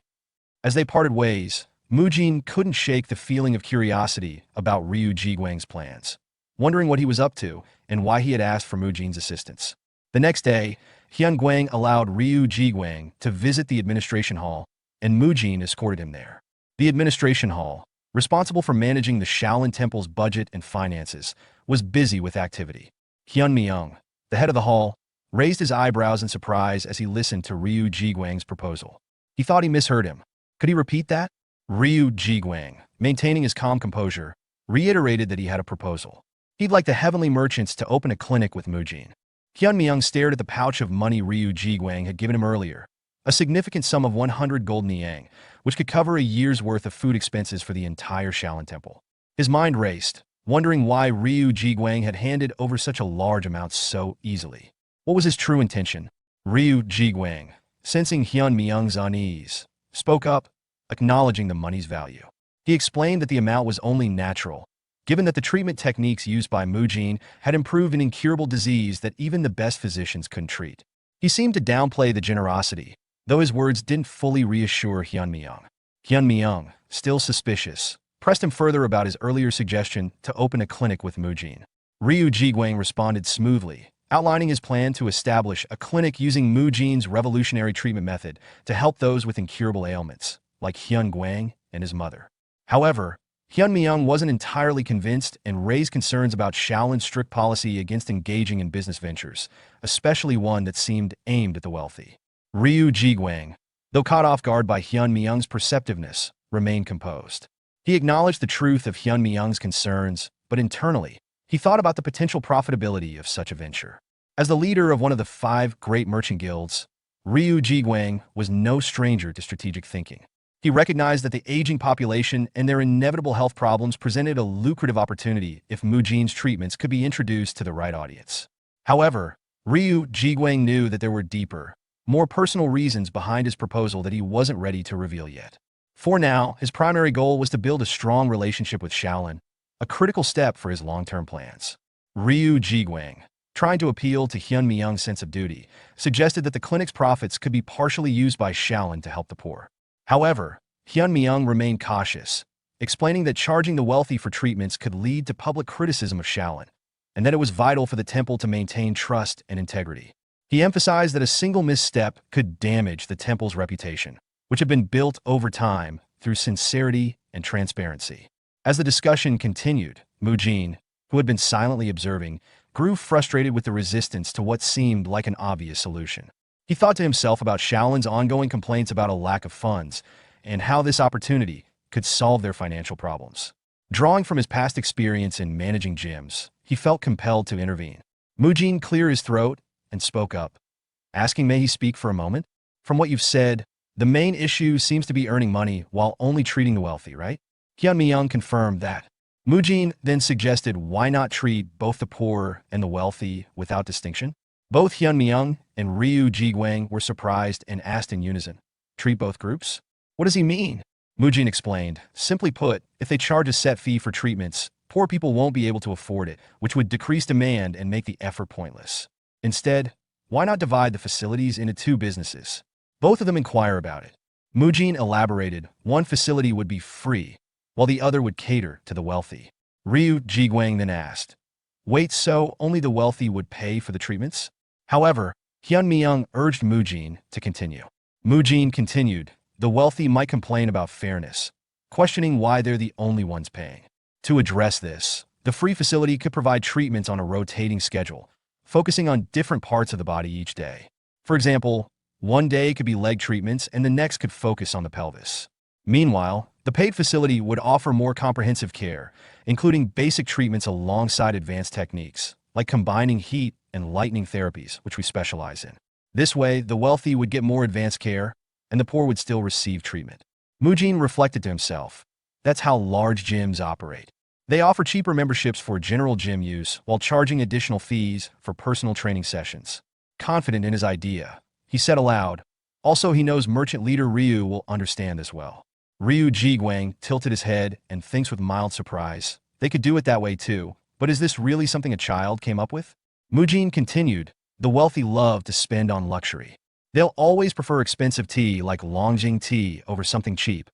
As they parted ways, Moojin couldn't shake the feeling of curiosity about Ryu Ji-gwang's plans. wondering what he was up to and why he had asked for Mujin's assistance. The next day, Hyun Guang allowed Ryu Jiguang to visit the administration hall, and Mujin escorted him there. The administration hall, responsible for managing the Shaolin Temple's budget and finances, was busy with activity. Hyun Myung, the head of the hall, raised his eyebrows in surprise as he listened to Ryu Jiguang's proposal. He thought he misheard him. Could he repeat that? Ryu Jiguang, maintaining his calm composure, reiterated that he had a proposal. He'd like the heavenly merchants to open a clinic with Mujin. Hyun Myung stared at the pouch of money Ryu Jiguang had given him earlier, a significant sum of 100 gold niang, which could cover a year's worth of food expenses for the entire Shaolin Temple. His mind raced, wondering why Ryu Jiguang had handed over such a large amount so easily. What was his true intention? Ryu Jiguang, sensing Hyun Myung's unease, spoke up, acknowledging the money's value. He explained that the amount was only natural, given that the treatment techniques used by Mujin had improved an incurable disease that even the best physicians couldn't treat. He seemed to downplay the generosity, though his words didn't fully reassure Hyun Myung. Hyun Myung, still suspicious, pressed him further about his earlier suggestion to open a clinic with Mujin. Ryu Jiguang responded smoothly, outlining his plan to establish a clinic using Mujin's revolutionary treatment method to help those with incurable ailments, like Hyun Guang and his mother. However, Hyun Myung wasn't entirely convinced and raised concerns about Shaolin's strict policy against engaging in business ventures, especially one that seemed aimed at the wealthy. Ryu Jiguang, though caught off guard by Hyun Myung's perceptiveness, remained composed. He acknowledged the truth of Hyun Myung's concerns, but internally, he thought about the potential profitability of such a venture. As the leader of one of the 5 great merchant guilds, Ryu Jiguang was no stranger to strategic thinking. He recognized that the aging population and their inevitable health problems presented a lucrative opportunity if Mujin's treatments could be introduced to the right audience. However, Ryu Jiguang knew that there were deeper, more personal reasons behind his proposal that he wasn't ready to reveal yet. For now, his primary goal was to build a strong relationship with Shaolin, a critical step for his long-term plans. Ryu Jiguang, trying to appeal to Hyun Myung's sense of duty, suggested that the clinic's profits could be partially used by Shaolin to help the poor. However, Hyun Myung remained cautious, explaining that charging the wealthy for treatments could lead to public criticism of Shaolin, and that it was vital for the temple to maintain trust and integrity. He emphasized that a single misstep could damage the temple's reputation, which had been built over time through sincerity and transparency. As the discussion continued, Mujin, who had been silently observing, grew frustrated with the resistance to what seemed like an obvious solution. He thought to himself about Shaolin's ongoing complaints about a lack of funds and how this opportunity could solve their financial problems. Drawing from his past experience in managing gyms, he felt compelled to intervene. Mujin cleared his throat and spoke up, asking may he speak for a moment? From what you've said, the main issue seems to be earning money while only treating the wealthy, right? Hyun Myung confirmed that. Mujin then suggested why not treat both the poor and the wealthy without distinction? Both Hyun Myung and Ryu Jiguang were surprised and asked in unison, treat both groups? What does he mean? Mujin explained, simply put, if they charge a set fee for treatments, poor people won't be able to afford it, which would decrease demand and make the effort pointless. Instead, why not divide the facilities into 2 businesses? Both of them inquire about it. Mujin elaborated, one facility would be free, while the other would cater to the wealthy. Ryu Jiguang then asked, wait, so only the wealthy would pay for the treatments? However, Hyun Myung urged Mujin to continue. Mujin continued, the wealthy might complain about fairness, questioning why they're the only ones paying. To address this, the free facility could provide treatments on a rotating schedule, focusing on different parts of the body each day. For example, one day could be leg treatments and the next could focus on the pelvis. Meanwhile, the paid facility would offer more comprehensive care, including basic treatments alongside advanced techniques, like combining heat and lightning therapies, which we specialize in. This way, the wealthy would get more advanced care, and the poor would still receive treatment. Mujin reflected to himself, that's how large gyms operate. They offer cheaper memberships for general gym use while charging additional fees for personal training sessions. Confident in his idea, he said aloud, also he knows merchant leader Ryu will understand this well. Ryu Jiguang tilted his head and thinks with mild surprise, they could do it that way too, but is this really something a child came up with? Mujin continued, the wealthy love to spend on luxury. They'll always prefer expensive tea like Longjing tea over something cheap,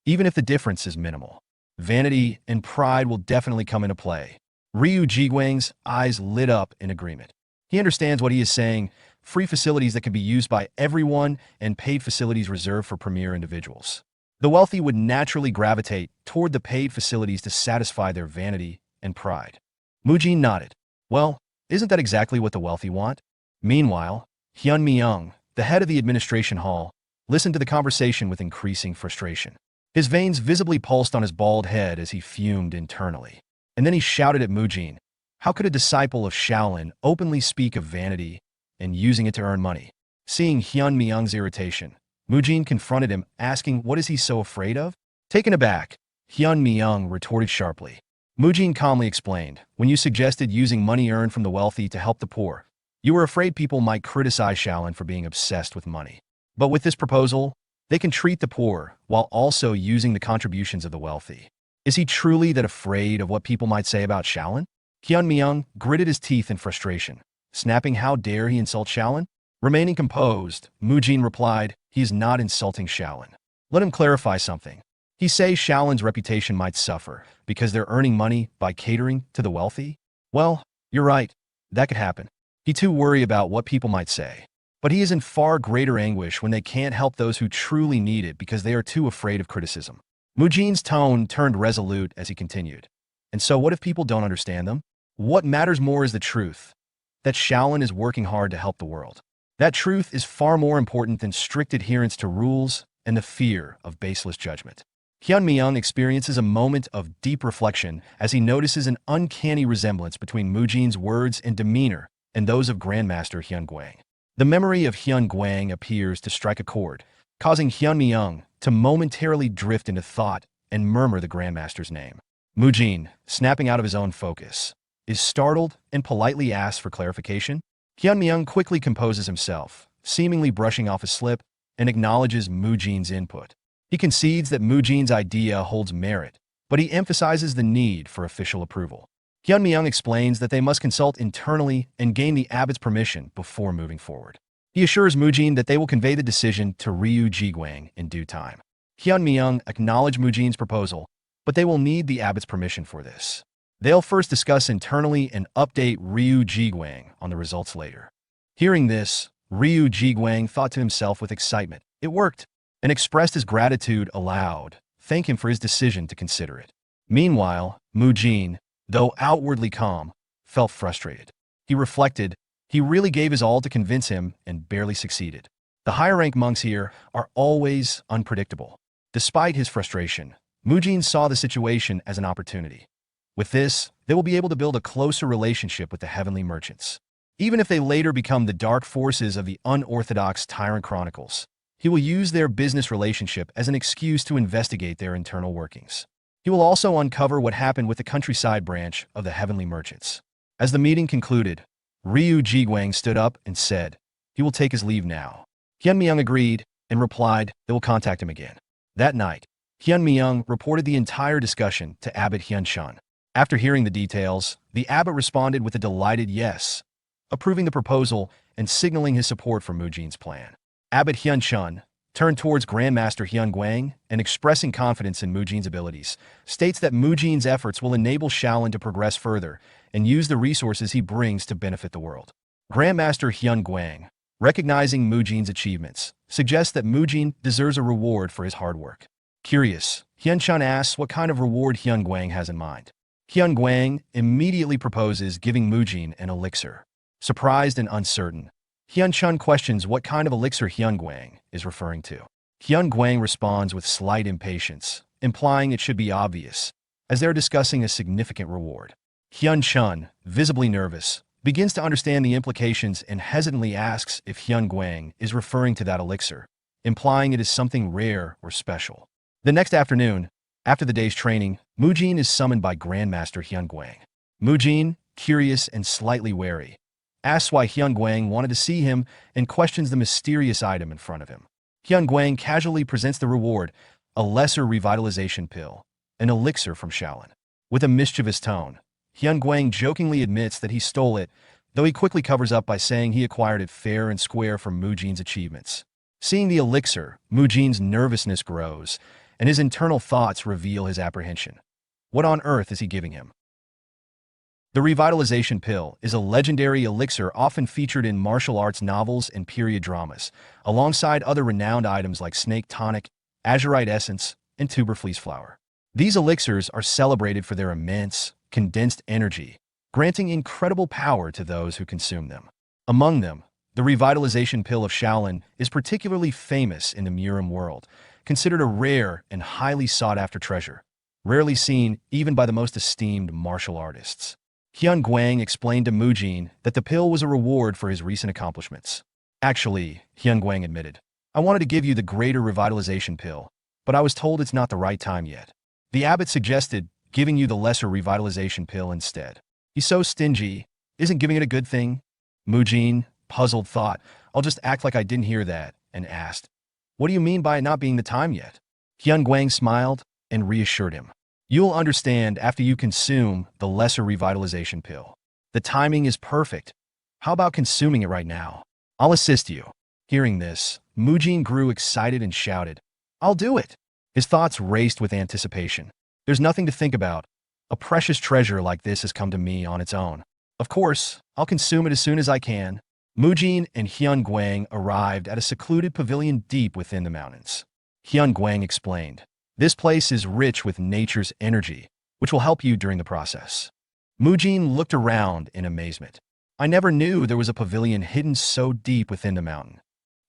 even if the difference is minimal. Vanity and pride will definitely come into play. Ryu Jiguang's eyes lit up in agreement. He understands what he is saying: free facilities that can be used by everyone and paid facilities reserved for premier individuals. The wealthy would naturally gravitate toward the paid facilities to satisfy their vanity and pride. Mujin nodded. Well, isn't that exactly what the wealthy want? Meanwhile, Hyun Mi-young, the head of the administration hall, listened to the conversation with increasing frustration. His veins visibly pulsed on his bald head as he fumed internally. And then he shouted at Mujin, how could a disciple of Shaolin openly speak of vanity and using it to earn money? Seeing Hyun Mi-young's irritation, Mujin confronted him, asking what is he so afraid of? Taken aback, Hyun Mi-young retorted sharply. Mujin calmly explained, when you suggested using money earned from the wealthy to help the poor, you were afraid people might criticize Shaolin for being obsessed with money. But with this proposal, they can treat the poor while also using the contributions of the wealthy. Is he truly that afraid of what people might say about Shaolin? Hyun Mi-young gritted his teeth in frustration, snapping, how dare he insult Shaolin? Remaining composed, Mujin replied, he is not insulting Shaolin. Let him clarify something. He says Shaolin's reputation might suffer because they're earning money by catering to the wealthy? Well, you're right. That could happen. He too worry about what people might say. But he is in far greater anguish when they can't help those who truly need it because they are too afraid of criticism. Mujin's tone turned resolute as he continued. And so what if people don't understand them? What matters more is the truth, that Shaolin is working hard to help the world. That truth is far more important than strict adherence to rules and the fear of baseless judgment. Hyun Mi-young experiences a moment of deep reflection as he notices an uncanny resemblance between Mujin's words and demeanor and those of Grandmaster Hyun Guang. The memory of Hyun Guang appears to strike a chord, causing Hyun Mi-young to momentarily drift into thought and murmur the Grandmaster's name. Mujin, snapping out of his own focus, is startled and politely asks for clarification. Hyun Mi-young quickly composes himself, seemingly brushing off a slip, and acknowledges Mujin's input. He concedes that Mujin's idea holds merit, but he emphasizes the need for official approval. Hyun Mi-young explains that they must consult internally and gain the abbot's permission before moving forward. He assures Mujin that they will convey the decision to Ryu Jiguang in due time. Hyun Mi-young acknowledge Mujin's proposal, but they will need the abbot's permission for this. They'll first discuss internally and update Ryu Jiguang on the results later. Hearing this, Ryu Jiguang thought to himself with excitement, it worked, and expressed his gratitude aloud, thanking him for his decision to consider it. Meanwhile, Mujin, though outwardly calm, felt frustrated. He reflected, he really gave his all to convince him and barely succeeded. The higher-rank monks here are always unpredictable. Despite his frustration, Mujin saw the situation as an opportunity. With this, they will be able to build a closer relationship with the heavenly merchants. Even if they later become the dark forces of the unorthodox Tyrant Chronicles, he will use their business relationship as an excuse to investigate their internal workings. He will also uncover what happened with the countryside branch of the heavenly merchants. As the meeting concluded, Ryu Jiguang stood up and said, he will take his leave now. Hyun Mi-young agreed and replied they will contact him again. That night, Hyun Mi-young reported the entire discussion to Abbot Hyun Shun. After hearing the details, the abbot responded with a delighted yes, approving the proposal and signaling his support for Mujin's plan. Abbot Hyun Shun turned towards Grandmaster Hyun Guang and, expressing confidence in Mujin's abilities, states that Mujin's efforts will enable Shaolin to progress further and use the resources he brings to benefit the world. Grandmaster Hyun Guang, recognizing Mujin's achievements, suggests that Mujin deserves a reward for his hard work. Curious, Hyun Shun asks what kind of reward Hyun Guang has in mind. Hyun Guang immediately proposes giving Mujin an elixir. Surprised and uncertain, Hyun Shun questions what kind of elixir Hyun Guang is referring to. Hyun Guang responds with slight impatience, implying it should be obvious, as they're discussing a significant reward. Hyun Shun, visibly nervous, begins to understand the implications and hesitantly asks if Hyun Guang is referring to that elixir, implying it is something rare or special. The next afternoon, after the day's training, Mujin is summoned by Grandmaster Hyun Guang. Mujin, curious and slightly wary, asks why Hyun Guang wanted to see him and questions the mysterious item in front of him. Hyun Guang casually presents the reward, a lesser revitalization pill, an elixir from Shaolin. With a mischievous tone, Hyun Guang jokingly admits that he stole it, though he quickly covers up by saying he acquired it fair and square from Mujin's achievements. Seeing the elixir, Mujin's nervousness grows, and his internal thoughts reveal his apprehension. What on earth is he giving him? The revitalization pill is a legendary elixir often featured in martial arts novels and period dramas, alongside other renowned items like snake tonic, azurite essence, and tuber fleece flower. These elixirs are celebrated for their immense, condensed energy, granting incredible power to those who consume them. Among them, the revitalization pill of Shaolin is particularly famous in the Murim world, considered a rare and highly sought-after treasure, rarely seen even by the most esteemed martial artists. Hyun Guang explained to Mujin that the pill was a reward for his recent accomplishments. Actually, Hyun Guang admitted, I wanted to give you the greater revitalization pill, but I was told it's not the right time yet. The abbot suggested giving you the lesser revitalization pill instead. He's so stingy. Isn't giving it a good thing? Mujin, puzzled, thought, I'll just act like I didn't hear that, and asked, what do you mean by it not being the time yet? Hyun Guang smiled and reassured him. You'll understand after you consume the lesser revitalization pill. The timing is perfect. How about consuming it right now? I'll assist you. Hearing this, Mujin grew excited and shouted, I'll do it. His thoughts raced with anticipation. There's nothing to think about. A precious treasure like this has come to me on its own. Of course, I'll consume it as soon as I can. Mujin and Hyun Guang arrived at a secluded pavilion deep within the mountains. Hyun Guang explained, this place is rich with nature's energy, which will help you during the process. Mujin looked around in amazement. I never knew there was a pavilion hidden so deep within the mountain.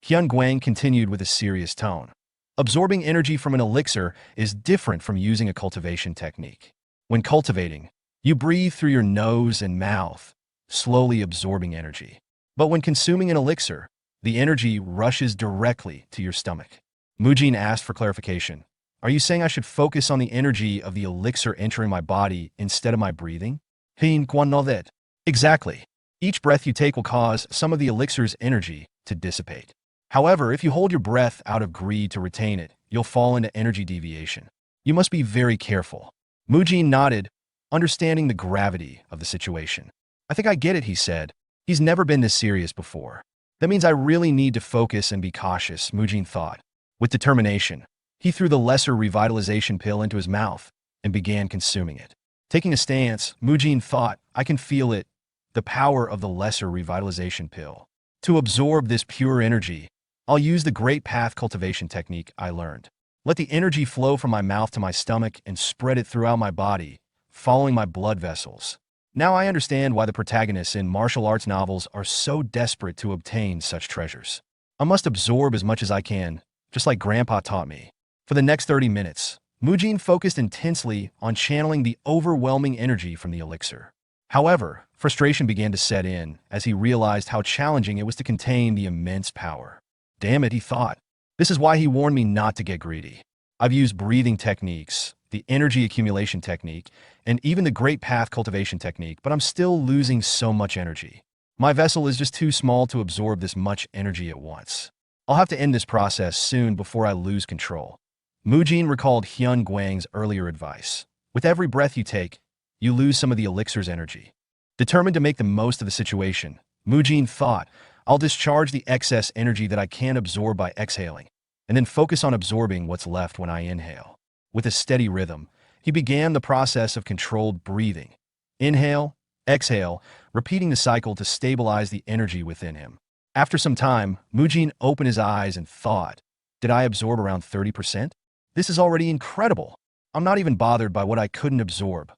Hyun Guang continued with a serious tone. Absorbing energy from an elixir is different from using a cultivation technique. When cultivating, you breathe through your nose and mouth, slowly absorbing energy. But when consuming an elixir, the energy rushes directly to your stomach. Mujin asked for clarification. Are you saying I should focus on the energy of the elixir entering my body instead of my breathing? Hein Quan know that. Exactly. Each breath you take will cause some of the elixir's energy to dissipate. However, if you hold your breath out of greed to retain it, you'll fall into energy deviation. You must be very careful. Mujin nodded, understanding the gravity of the situation. I think I get it, he said. He's never been this serious before. That means I really need to focus and be cautious, Mujin thought. With determination, he threw the lesser revitalization pill into his mouth and began consuming it. Taking a stance, Mujin thought, I can feel it, the power of the lesser revitalization pill. To absorb this pure energy, I'll use the Great Path cultivation technique I learned. Let the energy flow from my mouth to my stomach and spread it throughout my body, following my blood vessels. Now I understand why the protagonists in martial arts novels are so desperate to obtain such treasures. I must absorb as much as I can, just like Grandpa taught me. For the next 30 minutes, Mujin focused intensely on channeling the overwhelming energy from the elixir. However, frustration began to set in as he realized how challenging it was to contain the immense power. Damn it, he thought. This is why he warned me not to get greedy. I've used breathing techniques, the energy accumulation technique, and even the Great Path cultivation technique, but I'm still losing so much energy. My vessel is just too small to absorb this much energy at once. I'll have to end this process soon before I lose control. Mujin recalled Hyun Guang's earlier advice. With every breath you take, you lose some of the elixir's energy. Determined to make the most of the situation, Mujin thought, I'll discharge the excess energy that I can absorb by exhaling, and then focus on absorbing what's left when I inhale. With a steady rhythm, he began the process of controlled breathing. Inhale, exhale, repeating the cycle to stabilize the energy within him. After some time, Mujin opened his eyes and thought, did I absorb around 30%? This is already incredible. I'm not even bothered by what I couldn't absorb.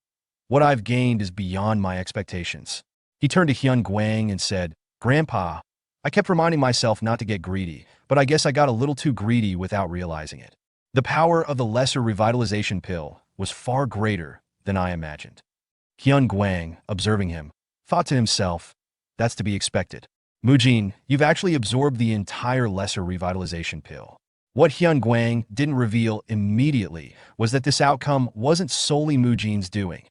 What I've gained is beyond my expectations. He turned to Hyun Guang and said, Grandpa, I kept reminding myself not to get greedy, but I guess I got a little too greedy without realizing it. The power of the lesser revitalization pill was far greater than I imagined. Hyun Guang, observing him, thought to himself, that's to be expected. Mujin, you've actually absorbed the entire lesser revitalization pill. What Hyun Guang didn't reveal immediately was that this outcome wasn't solely Mujin's doing.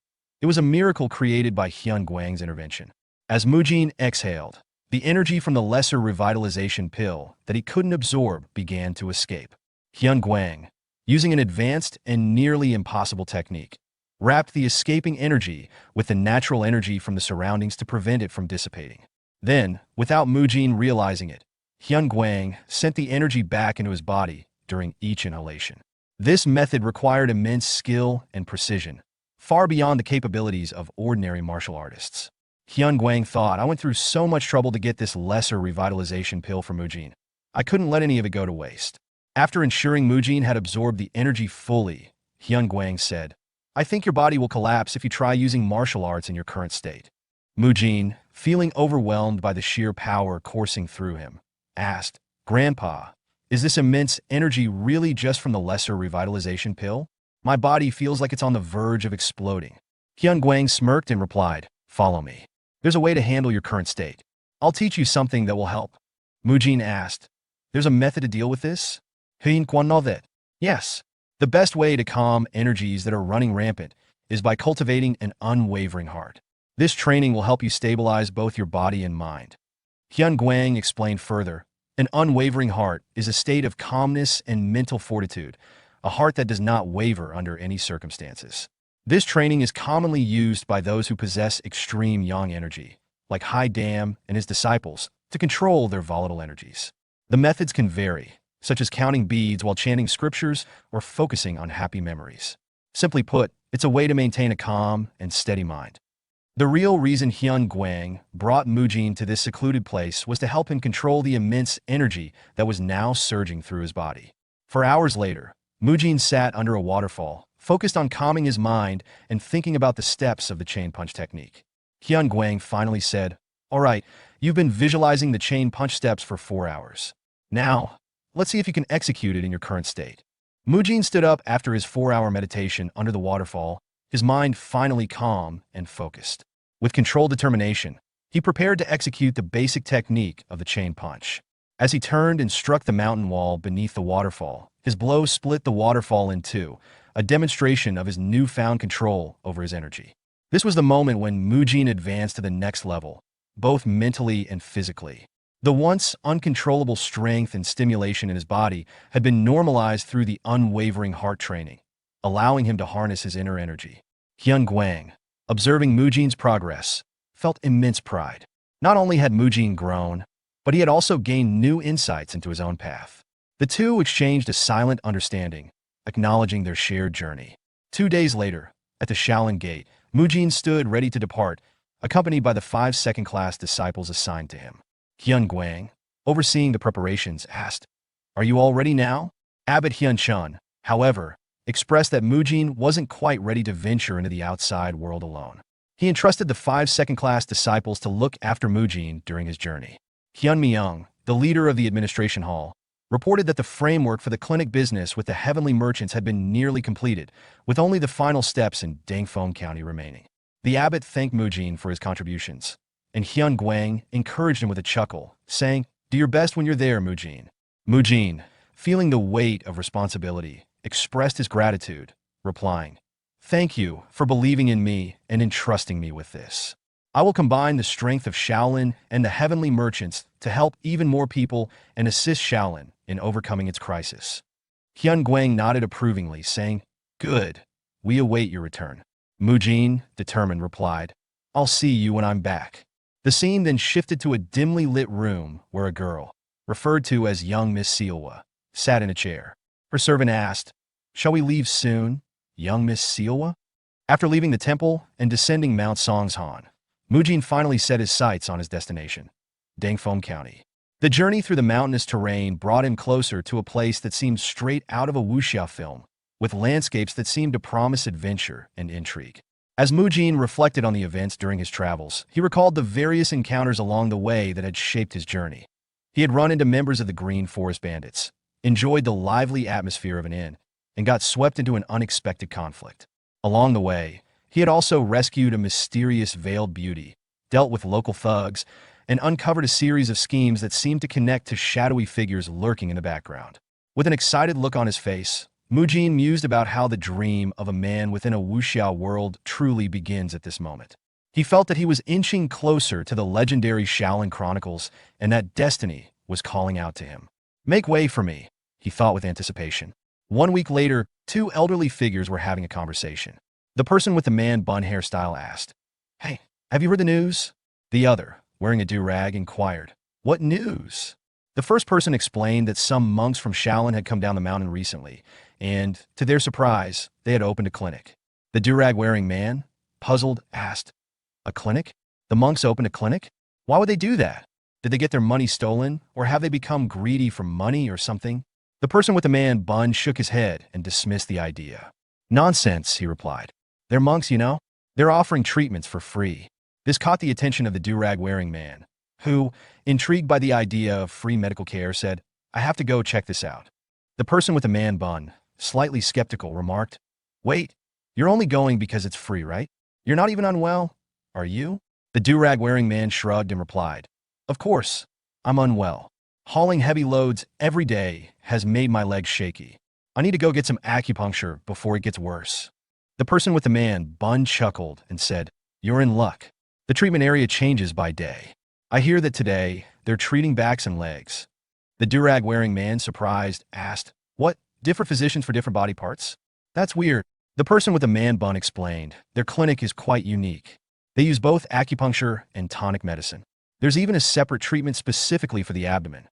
It was a miracle created by Hyun Guang's intervention. As Mujin exhaled, the energy from the lesser revitalization pill that he couldn't absorb began to escape. Hyun Guang, using an advanced and nearly impossible technique, wrapped the escaping energy with the natural energy from the surroundings to prevent it from dissipating. Then, without Mujin realizing it, Hyun Guang sent the energy back into his body during each inhalation. This method required immense skill and precision, far beyond the capabilities of ordinary martial artists. Hyun Guang thought, I went through so much trouble to get this lesser revitalization pill for Mujin. I couldn't let any of it go to waste. After ensuring Mujin had absorbed the energy fully, Hyun Guang said, I think your body will collapse if you try using martial arts in your current state. Mujin, feeling overwhelmed by the sheer power coursing through him, asked, Grandpa, is this immense energy really just from the lesser revitalization pill? My body feels like it's on the verge of exploding. Hyun Guang smirked and replied, Follow me. There's a way to handle your current state. I'll teach you something that will help. Mujin asked, There's a method to deal with this? Hyun Guang know that. Yes. The best way to calm energies that are running rampant is by cultivating an unwavering heart. This training will help you stabilize both your body and mind. Hyun Guang explained further, An unwavering heart is a state of calmness and mental fortitude, a heart that does not waver under any circumstances. This training is commonly used by those who possess extreme yang energy, like Hai Dam and his disciples, to control their volatile energies. The methods can vary, such as counting beads while chanting scriptures or focusing on happy memories. Simply put, it's a way to maintain a calm and steady mind. The real reason Hyun Guang brought Mujin to this secluded place was to help him control the immense energy that was now surging through his body. For hours later, Mujin sat under a waterfall, focused on calming his mind and thinking about the steps of the chain punch technique. Hyun Guang finally said, All right, you've been visualizing the chain punch steps for 4 hours. Now, let's see if you can execute it in your current state. Mujin stood up after his 4-hour meditation under the waterfall, his mind finally calm and focused. With controlled determination, he prepared to execute the basic technique of the chain punch. As he turned and struck the mountain wall beneath the waterfall, his blow split the waterfall in two, a demonstration of his newfound control over his energy. This was the moment when Mujin advanced to the next level, both mentally and physically. The once uncontrollable strength and stimulation in his body had been normalized through the unwavering heart training, allowing him to harness his inner energy. Hyun Guang, observing Mujin's progress, felt immense pride. Not only had Mujin grown, but he had also gained new insights into his own path. The two exchanged a silent understanding, acknowledging their shared journey. 2 days later, at the Shaolin Gate, Mujin stood ready to depart, accompanied by the 5 second-class disciples assigned to him. Hyun Guang, overseeing the preparations, asked, Are you all ready now? Abbot Hyun Chun, however, expressed that Mujin wasn't quite ready to venture into the outside world alone. He entrusted the 5 second-class disciples to look after Mujin during his journey. Hyun Myung, the leader of the administration hall, reported that the framework for the clinic business with the heavenly merchants had been nearly completed, with only the final steps in Dangfeng County remaining. The abbot thanked Mujin for his contributions, and Hyun Guang encouraged him with a chuckle, saying, Do your best when you're there, Mujin. Mujin, feeling the weight of responsibility, expressed his gratitude, replying, Thank you for believing in me and entrusting me with this. I will combine the strength of Shaolin and the heavenly merchants to help even more people and assist Shaolin in overcoming its crisis. Hyun Guang nodded approvingly, saying, Good. We await your return. Mujin, determined, replied, I'll see you when I'm back. The scene then shifted to a dimly lit room where a girl, referred to as young Miss Siwa, sat in a chair. Her servant asked, Shall we leave soon, young Miss Siwa? After leaving the temple and descending Mount Songshan, Mujin finally set his sights on his destination, Dangfeng County. The journey through the mountainous terrain brought him closer to a place that seemed straight out of a wuxia film, with landscapes that seemed to promise adventure and intrigue. As Mujin reflected on the events during his travels, he recalled the various encounters along the way that had shaped his journey. He had run into members of the Green Forest Bandits, enjoyed the lively atmosphere of an inn, and got swept into an unexpected conflict. Along the way, he had also rescued a mysterious veiled beauty, dealt with local thugs, and uncovered a series of schemes that seemed to connect to shadowy figures lurking in the background. With an excited look on his face, Mujin mused about how the dream of a man within a wuxia world truly begins at this moment. He felt that he was inching closer to the legendary Shaolin Chronicles and that destiny was calling out to him. Make way for me, he thought with anticipation. 1 week later, 2 elderly figures were having a conversation. The person with the man bun hairstyle asked, Hey, have you heard the news? The other, wearing a do-rag, inquired, What news? The first person explained that some monks from Shaolin had come down the mountain recently, and, to their surprise, they had opened a clinic. The do-rag-wearing man, puzzled, asked. A clinic? The monks opened a clinic? Why would they do that? Did they get their money stolen, or have they become greedy for money or something? The person with the man bun shook his head and dismissed the idea. Nonsense, he replied. They're monks, you know? They're offering treatments for free. This caught the attention of the do-rag-wearing man, who, intrigued by the idea of free medical care, said, I have to go check this out. The person with the man bun, slightly skeptical, remarked, Wait, you're only going because it's free, right? You're not even unwell, are you? The do-rag-wearing man shrugged and replied, Of course, I'm unwell. Hauling heavy loads every day has made my legs shaky. I need to go get some acupuncture before it gets worse. The person with the man bun chuckled and said, You're in luck. The treatment area changes by day. I hear that today they're treating backs and legs. The do-rag-wearing man, surprised, asked, What, different physicians for different body parts? That's weird. The person with the man bun explained, Their clinic is quite unique. They use both acupuncture and tonic medicine. There's even a separate treatment specifically for the abdomen.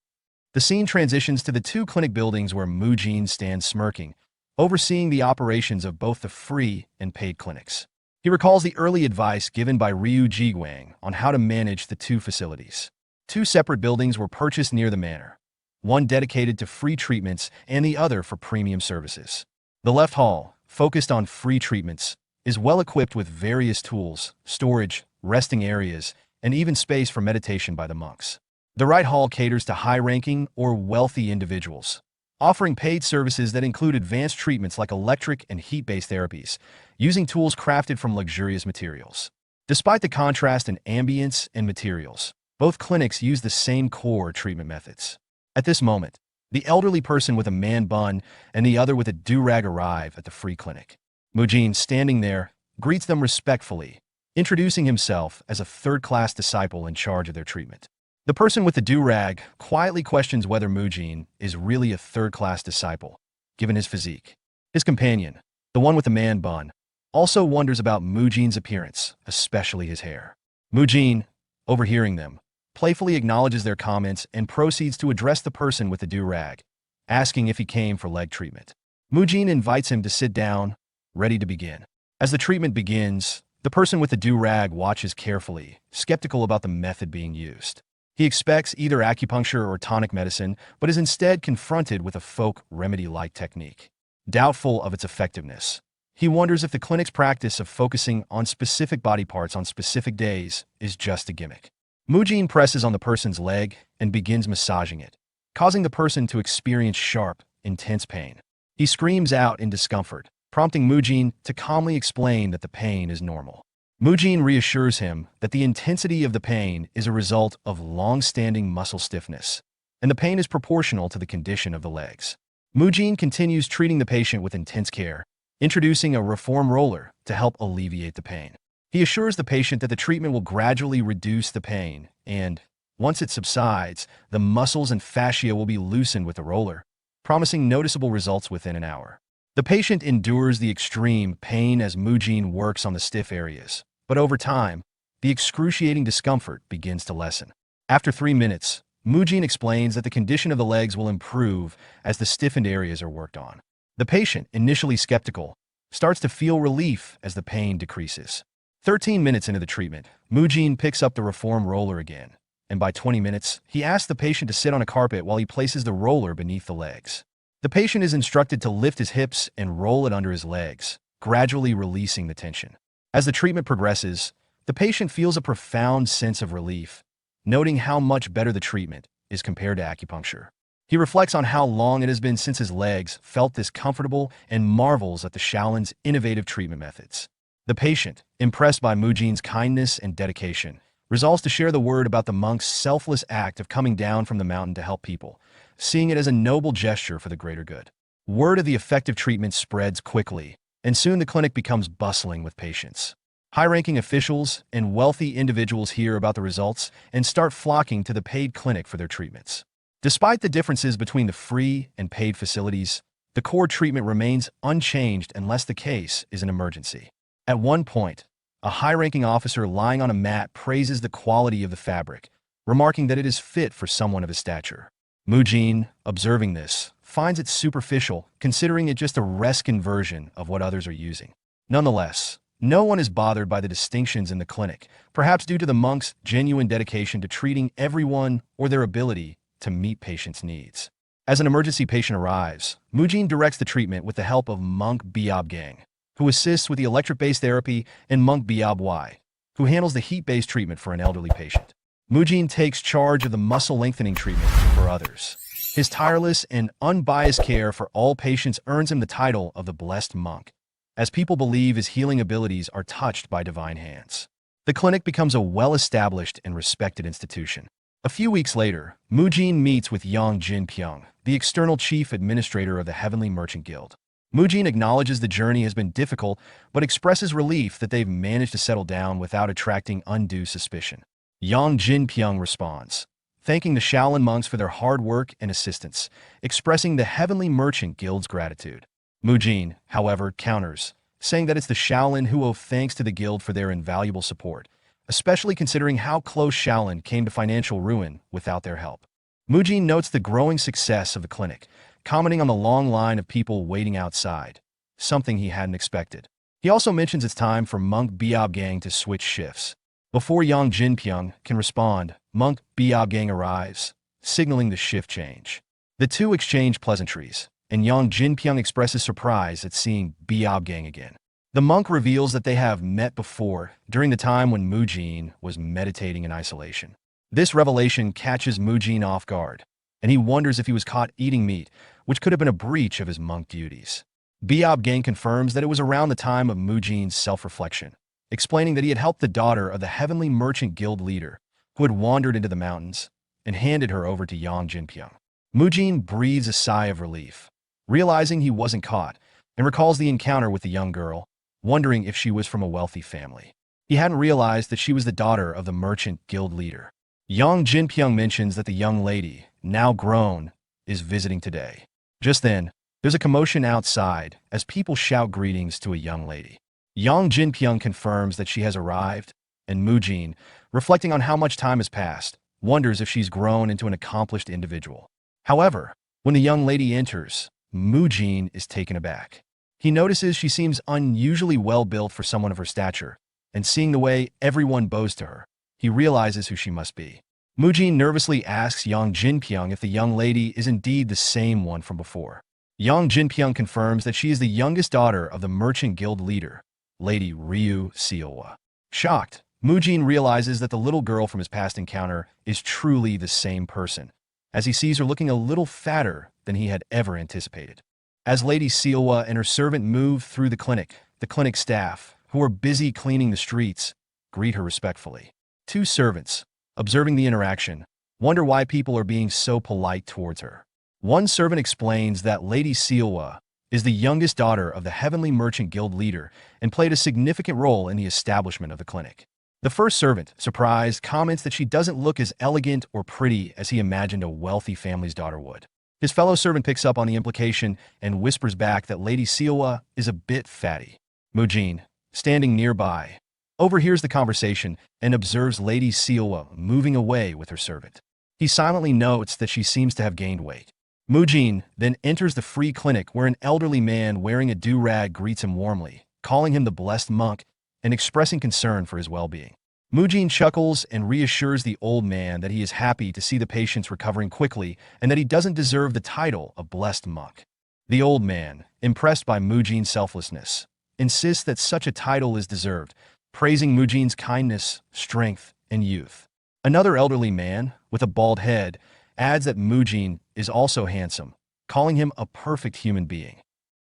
The scene transitions to the two clinic buildings where Mujin stands smirking, overseeing the operations of both the free and paid clinics. He recalls the early advice given by Ryu Jiguang on how to manage the two facilities. Two separate buildings were purchased near the manor, one dedicated to free treatments and the other for premium services. The left hall, focused on free treatments, is well equipped with various tools, storage, resting areas, and even space for meditation by the monks. The right hall caters to high-ranking or wealthy individuals, offering paid services that include advanced treatments like electric and heat-based therapies, using tools crafted from luxurious materials. Despite the contrast in ambience and materials, both clinics use the same core treatment methods. At this moment, the elderly person with a man bun and the other with a do-rag arrive at the free clinic. Mujin, standing there, greets them respectfully, introducing himself as a third-class disciple in charge of their treatment. The person with the do-rag quietly questions whether Mujin is really a third-class disciple, given his physique. His companion, the one with the man bun, also wonders about Mujin's appearance, especially his hair. Mujin, overhearing them, playfully acknowledges their comments and proceeds to address the person with the do-rag, asking if he came for leg treatment. Mujin invites him to sit down, ready to begin. As the treatment begins, the person with the do-rag watches carefully, skeptical about the method being used. He expects either acupuncture or tonic medicine, but is instead confronted with a folk remedy-like technique. Doubtful of its effectiveness, he wonders if the clinic's practice of focusing on specific body parts on specific days is just a gimmick. Mujin presses on the person's leg and begins massaging it, causing the person to experience sharp, intense pain. He screams out in discomfort, prompting Mujin to calmly explain that the pain is normal. Mujin reassures him that the intensity of the pain is a result of long-standing muscle stiffness, and the pain is proportional to the condition of the legs. Mujin continues treating the patient with intense care, introducing a reform roller to help alleviate the pain. He assures the patient that the treatment will gradually reduce the pain, and, once it subsides, the muscles and fascia will be loosened with the roller, promising noticeable results within an hour. The patient endures the extreme pain as Mujin works on the stiff areas, but over time, the excruciating discomfort begins to lessen. After 3 minutes, Mujin explains that the condition of the legs will improve as the stiffened areas are worked on. The patient, initially skeptical, starts to feel relief as the pain decreases. 13 minutes into the treatment, Mujin picks up the reform roller again, and by 20 minutes, he asks the patient to sit on a carpet while he places the roller beneath the legs. The patient is instructed to lift his hips and roll it under his legs, gradually releasing the tension. As the treatment progresses, the patient feels a profound sense of relief, noting how much better the treatment is compared to acupuncture. He reflects on how long it has been since his legs felt this comfortable and marvels at the Shaolin's innovative treatment methods. The patient, impressed by Mujin's kindness and dedication, resolves to share the word about the monk's selfless act of coming down from the mountain to help people, seeing it as a noble gesture for the greater good. Word of the effective treatment spreads quickly, and soon the clinic becomes bustling with patients. High-ranking officials and wealthy individuals hear about the results and start flocking to the paid clinic for their treatments. Despite the differences between the free and paid facilities, the core treatment remains unchanged unless the case is an emergency. At one point, a high-ranking officer lying on a mat praises the quality of the fabric, remarking that it is fit for someone of his stature. Mujin, observing this, finds it superficial, considering it just a reskin version of what others are using. Nonetheless, no one is bothered by the distinctions in the clinic, perhaps due to the monks' genuine dedication to treating everyone or their ability to meet patients' needs. As an emergency patient arrives, Mujin directs the treatment with the help of Monk Biob Gang, who assists with the electric-based therapy, and Monk Biob Y, who handles the heat-based treatment for an elderly patient. Mujin takes charge of the muscle-lengthening treatment for others. His tireless and unbiased care for all patients earns him the title of the Blessed Monk, as people believe his healing abilities are touched by divine hands. The clinic becomes a well-established and respected institution. A few weeks later, Mujin meets with Yang Jinpyong, the external chief administrator of the Heavenly Merchant Guild. Mujin acknowledges the journey has been difficult, but expresses relief that they've managed to settle down without attracting undue suspicion. Yang Jinpyong responds, thanking the Shaolin monks for their hard work and assistance, expressing the Heavenly Merchant Guild's gratitude. Mujin, however, counters, saying that it's the Shaolin who owe thanks to the guild for their invaluable support, especially considering how close Shaolin came to financial ruin without their help. Mujin notes the growing success of the clinic, commenting on the long line of people waiting outside, something he hadn't expected. He also mentions it's time for Monk Biob Gang to switch shifts. Before Yang Jinpyong can respond, Monk Biob Gang arrives, signaling the shift change. The two exchange pleasantries, and Yang Jinpyong expresses surprise at seeing Biob Gang again. The monk reveals that they have met before, during the time when Mujin was meditating in isolation. This revelation catches Mujin off guard, and he wonders if he was caught eating meat, which could have been a breach of his monk duties. Biob Gang confirms that it was around the time of Mujin's self-reflection, explaining that he had helped the daughter of the Heavenly Merchant Guild leader, who had wandered into the mountains, and handed her over to Yang Jinpyong. Mujin breathes a sigh of relief, realizing he wasn't caught, and recalls the encounter with the young girl, wondering if she was from a wealthy family. He hadn't realized that she was the daughter of the Merchant Guild leader. Yang Jinpyong mentions that the young lady, now grown, is visiting today. Just then, there's a commotion outside as people shout greetings to a young lady. Yang Jinpyong confirms that she has arrived, and Mujin, reflecting on how much time has passed, wonders if she's grown into an accomplished individual. However, when the young lady enters, Mujin is taken aback. He notices she seems unusually well-built for someone of her stature, and seeing the way everyone bows to her, he realizes who she must be. Mujin nervously asks Yang Jinpyong if the young lady is indeed the same one from before. Yang Jinpyong confirms that she is the youngest daughter of the Merchant Guild leader, Lady Ryu Seowa. Shocked, Mujin realizes that the little girl from his past encounter is truly the same person, as he sees her looking a little fatter than he had ever anticipated. As Lady Seowa and her servant move through the clinic staff, who are busy cleaning the streets, greet her respectfully. Two servants, observing the interaction, wonder why people are being so polite towards her. One servant explains that Lady Seowa is the youngest daughter of the Heavenly Merchant Guild leader and played a significant role in the establishment of the clinic. The first servant, surprised, comments that she doesn't look as elegant or pretty as he imagined a wealthy family's daughter would. His fellow servant picks up on the implication and whispers back that Lady Seowa is a bit fatty. Mujin, standing nearby, overhears the conversation and observes Lady Seowa moving away with her servant. He silently notes that she seems to have gained weight. Mujin then enters the free clinic where an elderly man wearing a do-rag greets him warmly, calling him the Blessed Monk and expressing concern for his well-being. Mujin chuckles and reassures the old man that he is happy to see the patients recovering quickly and that he doesn't deserve the title of Blessed Monk. The old man, impressed by Mujin's selflessness, insists that such a title is deserved, praising Mujin's kindness, strength, and youth. Another elderly man, with a bald head, adds that Mujin is also handsome, calling him a perfect human being.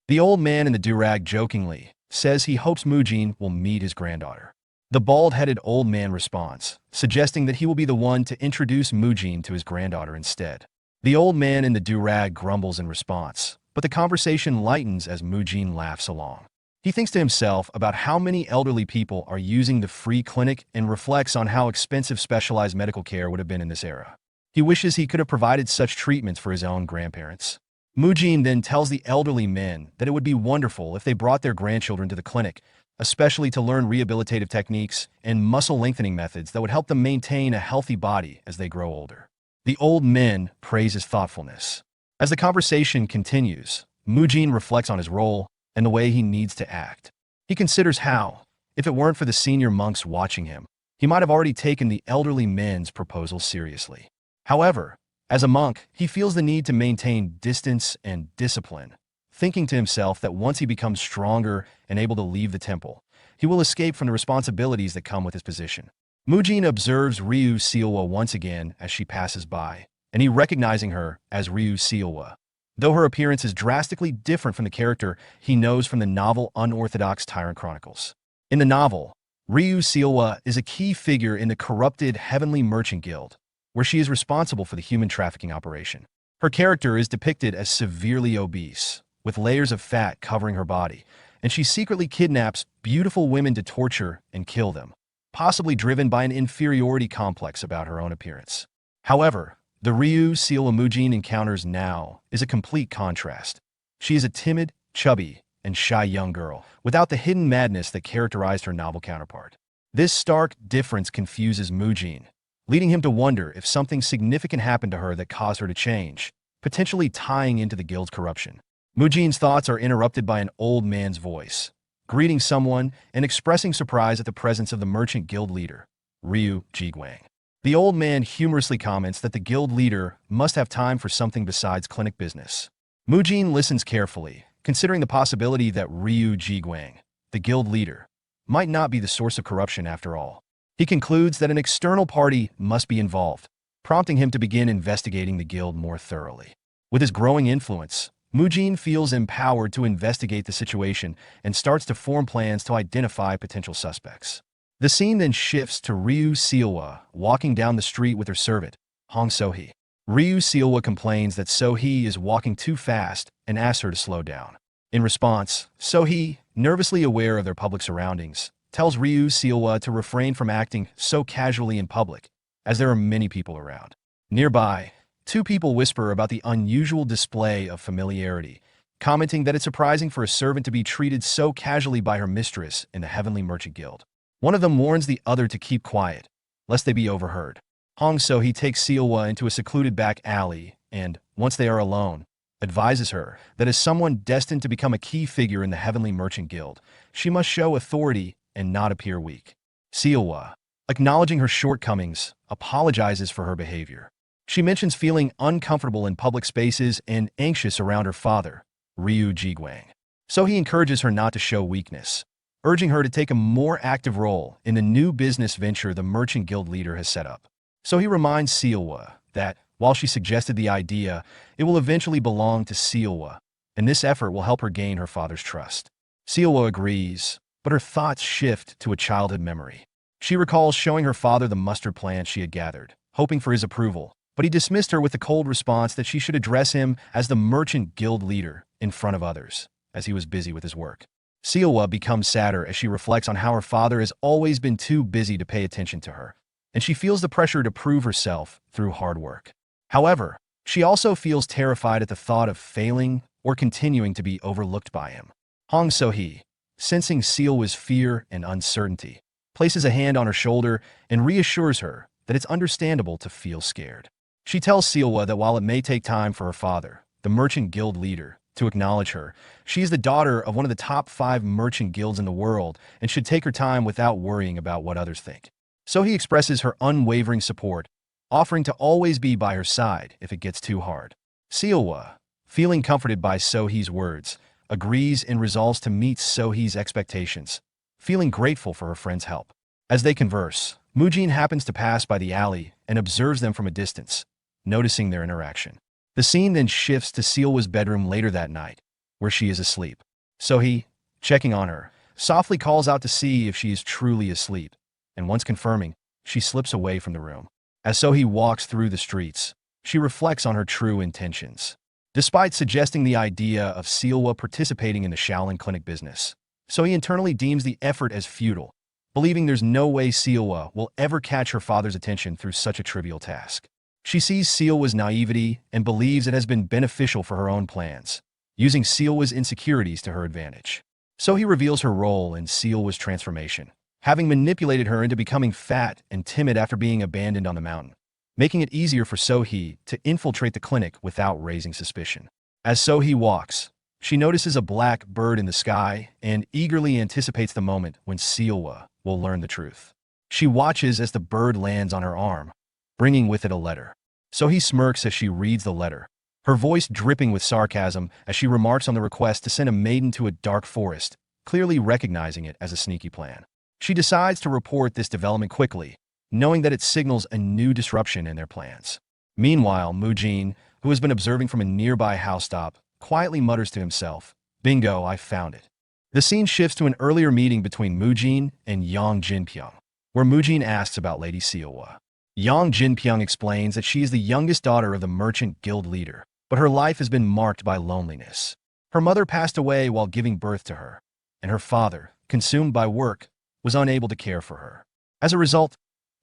The old man in the do-rag jokingly says he hopes Mujin will meet his granddaughter. The bald-headed old man responds, suggesting that he will be the one to introduce Mujin to his granddaughter instead. The old man in the do-rag grumbles in response, but the conversation lightens as Mujin laughs along. He thinks to himself about how many elderly people are using the free clinic and reflects on how expensive specialized medical care would have been in this era. He wishes he could have provided such treatments for his own grandparents. Mujin then tells the elderly men that it would be wonderful if they brought their grandchildren to the clinic, especially to learn rehabilitative techniques and muscle-lengthening methods that would help them maintain a healthy body as they grow older. The old men praise his thoughtfulness. As the conversation continues, Mujin reflects on his role and the way he needs to act. He He considers how, if it weren't for the senior monks watching him, he might have already taken the elderly men's proposal seriously. However, as a monk, he feels the need to maintain distance and discipline, thinking to himself that once he becomes stronger and able to leave the temple, he will escape from the responsibilities that come with his position. Mujin observes Ryu Seilwa once again as she passes by, and he recognizing her as Ryu Seilwa. Though her appearance is drastically different from the character he knows from the novel Unorthodox Tyrant Chronicles. In the novel, Ryu Seilwa is a key figure in the corrupted Heavenly Merchant Guild, where she is responsible for the human trafficking operation. Her character is depicted as severely obese, with layers of fat covering her body, and she secretly kidnaps beautiful women to torture and kill them, possibly driven by an inferiority complex about her own appearance. However, the Ryu Seilwa Mujin encounters now is a complete contrast. She is a timid, chubby, and shy young girl, without the hidden madness that characterized her novel counterpart. This stark difference confuses Mujin, leading him to wonder if something significant happened to her that caused her to change, potentially tying into the guild's corruption. Mujin's thoughts are interrupted by an old man's voice, greeting someone and expressing surprise at the presence of the merchant guild leader, Ryu Jiguang. The old man humorously comments that the guild leader must have time for something besides clinic business. Mujin listens carefully, considering the possibility that Ryu Jiguang, the guild leader, might not be the source of corruption after all. He concludes that an external party must be involved, prompting him to begin investigating the guild more thoroughly. With his growing influence, Mujin feels empowered to investigate the situation and starts to form plans to identify potential suspects. The scene then shifts to Ryu Seilwa walking down the street with her servant, Hong So-hee. Ryu Seilwa complains that So-hee is walking too fast and asks her to slow down. In response, So-hee, nervously aware of their public surroundings, tells Ryu Seilwa to refrain from acting so casually in public, as there are many people around. Nearby, two people whisper about the unusual display of familiarity, commenting that it's surprising for a servant to be treated so casually by her mistress in the Heavenly Merchant Guild. One of them warns the other to keep quiet, lest they be overheard. Hong So-hee takes Seilwa into a secluded back alley and, once they are alone, advises her that as someone destined to become a key figure in the Heavenly Merchant Guild, she must show authority and not appear weak. Seilwa, acknowledging her shortcomings, apologizes for her behavior. She mentions feeling uncomfortable in public spaces and anxious around her father, Ryu Jiguang. So he encourages her not to show weakness, urging her to take a more active role in the new business venture the Merchant Guild leader has set up. So he reminds Seilwa that, while she suggested the idea, it will eventually belong to Seilwa, and this effort will help her gain her father's trust. Seilwa agrees, but her thoughts shift to a childhood memory. She recalls showing her father the mustard plant she had gathered, hoping for his approval, but he dismissed her with the cold response that she should address him as the Merchant Guild leader in front of others, as he was busy with his work. Seilwa becomes sadder as she reflects on how her father has always been too busy to pay attention to her, and she feels the pressure to prove herself through hard work. However, she also feels terrified at the thought of failing or continuing to be overlooked by him. Hong So-hee, sensing Seilwa's fear and uncertainty, places a hand on her shoulder and reassures her that it's understandable to feel scared. She tells Seilwa that while it may take time for her father, the Merchant Guild leader, to acknowledge her, she is the daughter of one of the top 5 merchant guilds in the world and should take her time without worrying about what others think. So he expresses her unwavering support, offering to always be by her side if it gets too hard. Seilwa, feeling comforted by So-hee's words, agrees and resolves to meet So-hee's expectations, feeling grateful for her friend's help. As they converse, Mujin happens to pass by the alley and observes them from a distance, noticing their interaction. The scene then shifts to Seilwa's bedroom later that night, where she is asleep. So-hee, checking on her, softly calls out to see if she is truly asleep, and once confirming, she slips away from the room. As So-hee walks through the streets, she reflects on her true intentions. Despite suggesting the idea of Seilwa participating in the Shaolin clinic business, So-hee internally deems the effort as futile, believing there's no way Seilwa will ever catch her father's attention through such a trivial task. She sees Seilwa's naivety and believes it has been beneficial for her own plans, using Seilwa's insecurities to her advantage. So-hee reveals her role in Seilwa's transformation, having manipulated her into becoming fat and timid after being abandoned on the mountain, making it easier for So-hee to infiltrate the clinic without raising suspicion. As So-hee walks, She notices a black bird in the sky and eagerly anticipates the moment when Seowa will learn the truth. She watches as the bird lands on her arm, bringing with it a letter. So he smirks as she reads the letter, her voice dripping with sarcasm as she remarks on the request to send a maiden to a dark forest, clearly recognizing it as a sneaky plan. She decides to report this development quickly, knowing that it signals a new disruption in their plans. Meanwhile, Mujin, who has been observing from a nearby housetop, quietly mutters to himself, "Bingo, I found it." The scene shifts to an earlier meeting between Mujin and Yang Jinpyong, where Mujin asks about Lady Seowa. Yang Jinpyong explains that she is the youngest daughter of the merchant guild leader, but her life has been marked by loneliness. Her mother passed away while giving birth to her, and her father, consumed by work, was unable to care for her. As a result,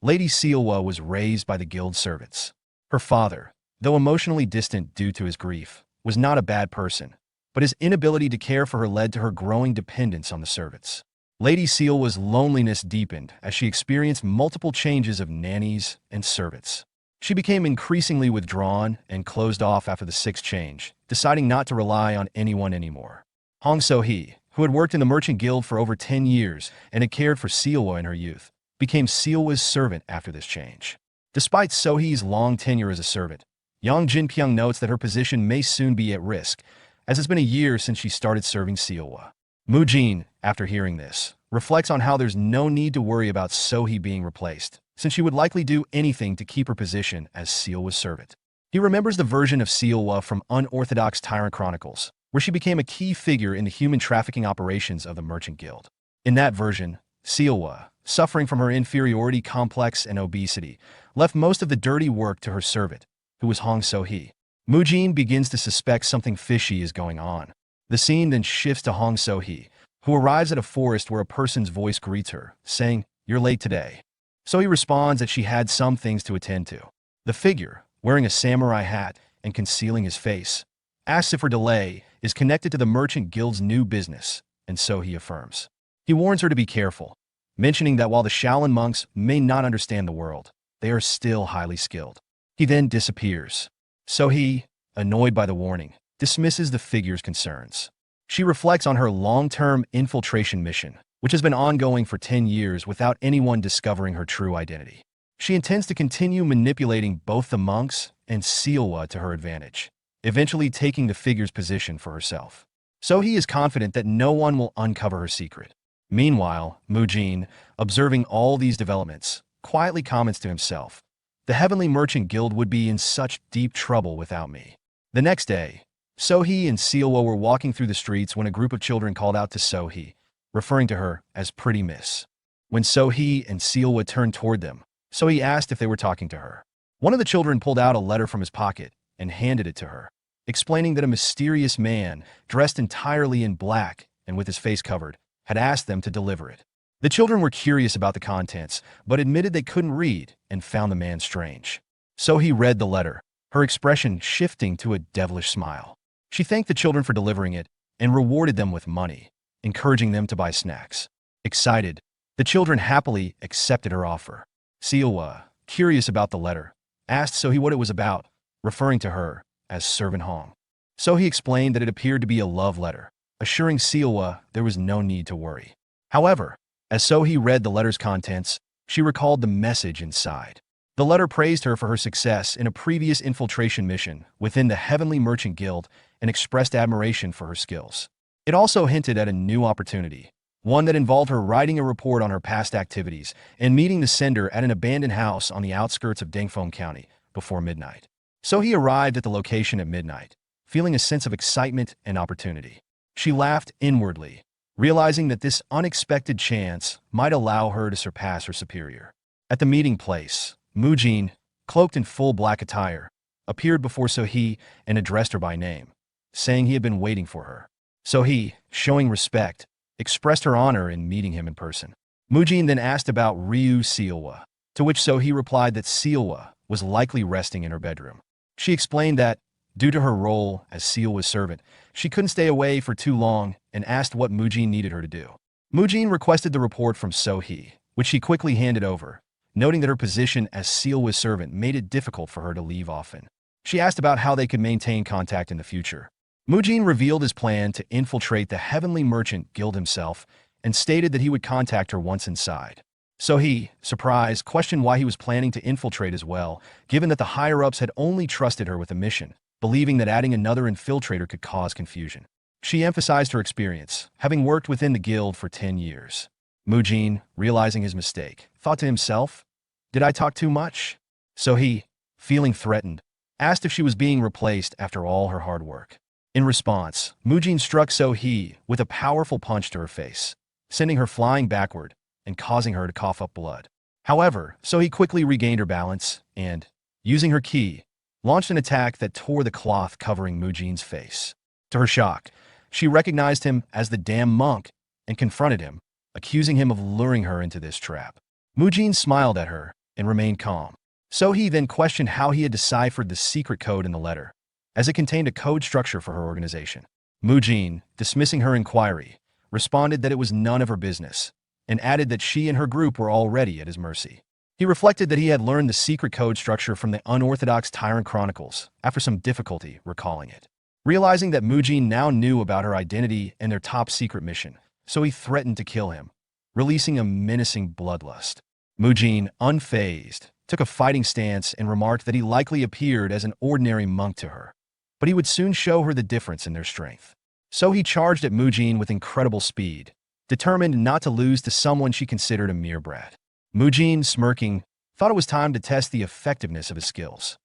Lady Seowa was raised by the guild servants. Her father, though emotionally distant due to his grief, was not a bad person, but his inability to care for her led to her growing dependence on the servants. Lady Seowa's loneliness deepened as she experienced multiple changes of nannies and servants. She became increasingly withdrawn and closed off after the sixth change, deciding not to rely on anyone anymore. Hong So-hee, who had worked in the merchant guild for over 10 years and had cared for Seowa in her youth, became Seowa's servant after this change. Despite So-hee's long tenure as a servant, Yang Jinpyong notes that her position may soon be at risk, as it's been a year since she started serving Seowa. Mujin, after hearing this, reflects on how there's no need to worry about So-hee being replaced, since she would likely do anything to keep her position as Seowa's servant. He remembers the version of Seowa from Unorthodox Tyrant Chronicles, where she became a key figure in the human trafficking operations of the Merchant Guild. In that version, Seowa, suffering from her inferiority complex and obesity, left most of the dirty work to her servant, who was Hong So-hee. Mujin begins to suspect something fishy is going on. The scene then shifts to Hong So-hee, who arrives at a forest where a person's voice greets her, saying, "You're late today." So-hee responds that she had some things to attend to. The figure, wearing a samurai hat and concealing his face, asks if her delay is connected to the Merchant Guild's new business, and So-hee affirms. He warns her to be careful, mentioning that while the Shaolin monks may not understand the world, they are still highly skilled. He then disappears. So-hee, annoyed by the warning, dismisses the figure's concerns. She reflects on her long-term infiltration mission, which has been ongoing for 10 years without anyone discovering her true identity. She intends to continue manipulating both the monks and Seowa to her advantage, eventually taking the figure's position for herself. So-hee is confident that no one will uncover her secret. Meanwhile, Mujin, observing all these developments, quietly comments to himself, "The Heavenly Merchant Guild would be in such deep trouble without me." The next day, So-hee and Seowa were walking through the streets when a group of children called out to So-hee, referring to her as Pretty Miss. When So-hee and Seowa turned toward them, So-hee asked if they were talking to her. One of the children pulled out a letter from his pocket and handed it to her, explaining that a mysterious man, dressed entirely in black and with his face covered, had asked them to deliver it. The children were curious about the contents, but admitted they couldn't read and found the man strange. So-hee read the letter, her expression shifting to a devilish smile. She thanked the children for delivering it and rewarded them with money, encouraging them to buy snacks. Excited, the children happily accepted her offer. Seowa, curious about the letter, asked So-hee what it was about, referring to her as Servant Hong. So-hee explained that it appeared to be a love letter, assuring Seowa there was no need to worry. However, as So-hee read the letter's contents, she recalled the message inside. The letter praised her for her success in a previous infiltration mission within the Heavenly Merchant Guild and expressed admiration for her skills. It also hinted at a new opportunity, one that involved her writing a report on her past activities and meeting the sender at an abandoned house on the outskirts of Dangfeng County before midnight. So-hee arrived at the location at midnight, feeling a sense of excitement and opportunity. She laughed inwardly, realizing that this unexpected chance might allow her to surpass her superior. At the meeting place, Mujin, cloaked in full black attire, appeared before So-hee and addressed her by name, saying he had been waiting for her. So-hee, showing respect, expressed her honor in meeting him in person. Mujin then asked about Ryu Seowa, to which So-hee replied that Seowa was likely resting in her bedroom. She explained that, due to her role as Seowa's servant, she couldn't stay away for too long and asked what Mujin needed her to do. Mujin requested the report from So-hee, which she quickly handed over, noting that her position as Seowa's servant made it difficult for her to leave often. She asked about how they could maintain contact in the future, Mujin revealed his plan to infiltrate the Heavenly Merchant Guild himself and stated that he would contact her once inside. So he, surprised, questioned why he was planning to infiltrate as well, given that the higher-ups had only trusted her with the mission, believing that adding another infiltrator could cause confusion. She emphasized her experience, having worked within the guild for 10 years. Mujin, realizing his mistake, thought to himself, "Did I talk too much?" So he, feeling threatened, asked if she was being replaced after all her hard work. In response, Mujin struck So-hee with a powerful punch to her face, sending her flying backward and causing her to cough up blood. However, So-hee quickly regained her balance and, using her ki, launched an attack that tore the cloth covering Mujin's face. To her shock, she recognized him as the damn monk and confronted him, accusing him of luring her into this trap. Mujin smiled at her and remained calm. So-hee then questioned how he had deciphered the secret code in the letter, as it contained a code structure for her organization. Mujin, dismissing her inquiry, responded that it was none of her business, and added that she and her group were already at his mercy. He reflected that he had learned the secret code structure from the unorthodox Tyrant Chronicles after some difficulty recalling it. Realizing that Mujin now knew about her identity and their top secret mission, so he threatened to kill him, releasing a menacing bloodlust. Mujin, unfazed, took a fighting stance and remarked that he likely appeared as an ordinary monk to her, but he would soon show her the difference in their strength. So he charged at Mujin with incredible speed, determined not to lose to someone she considered a mere brat. Mujin, smirking, thought it was time to test the effectiveness of his skills.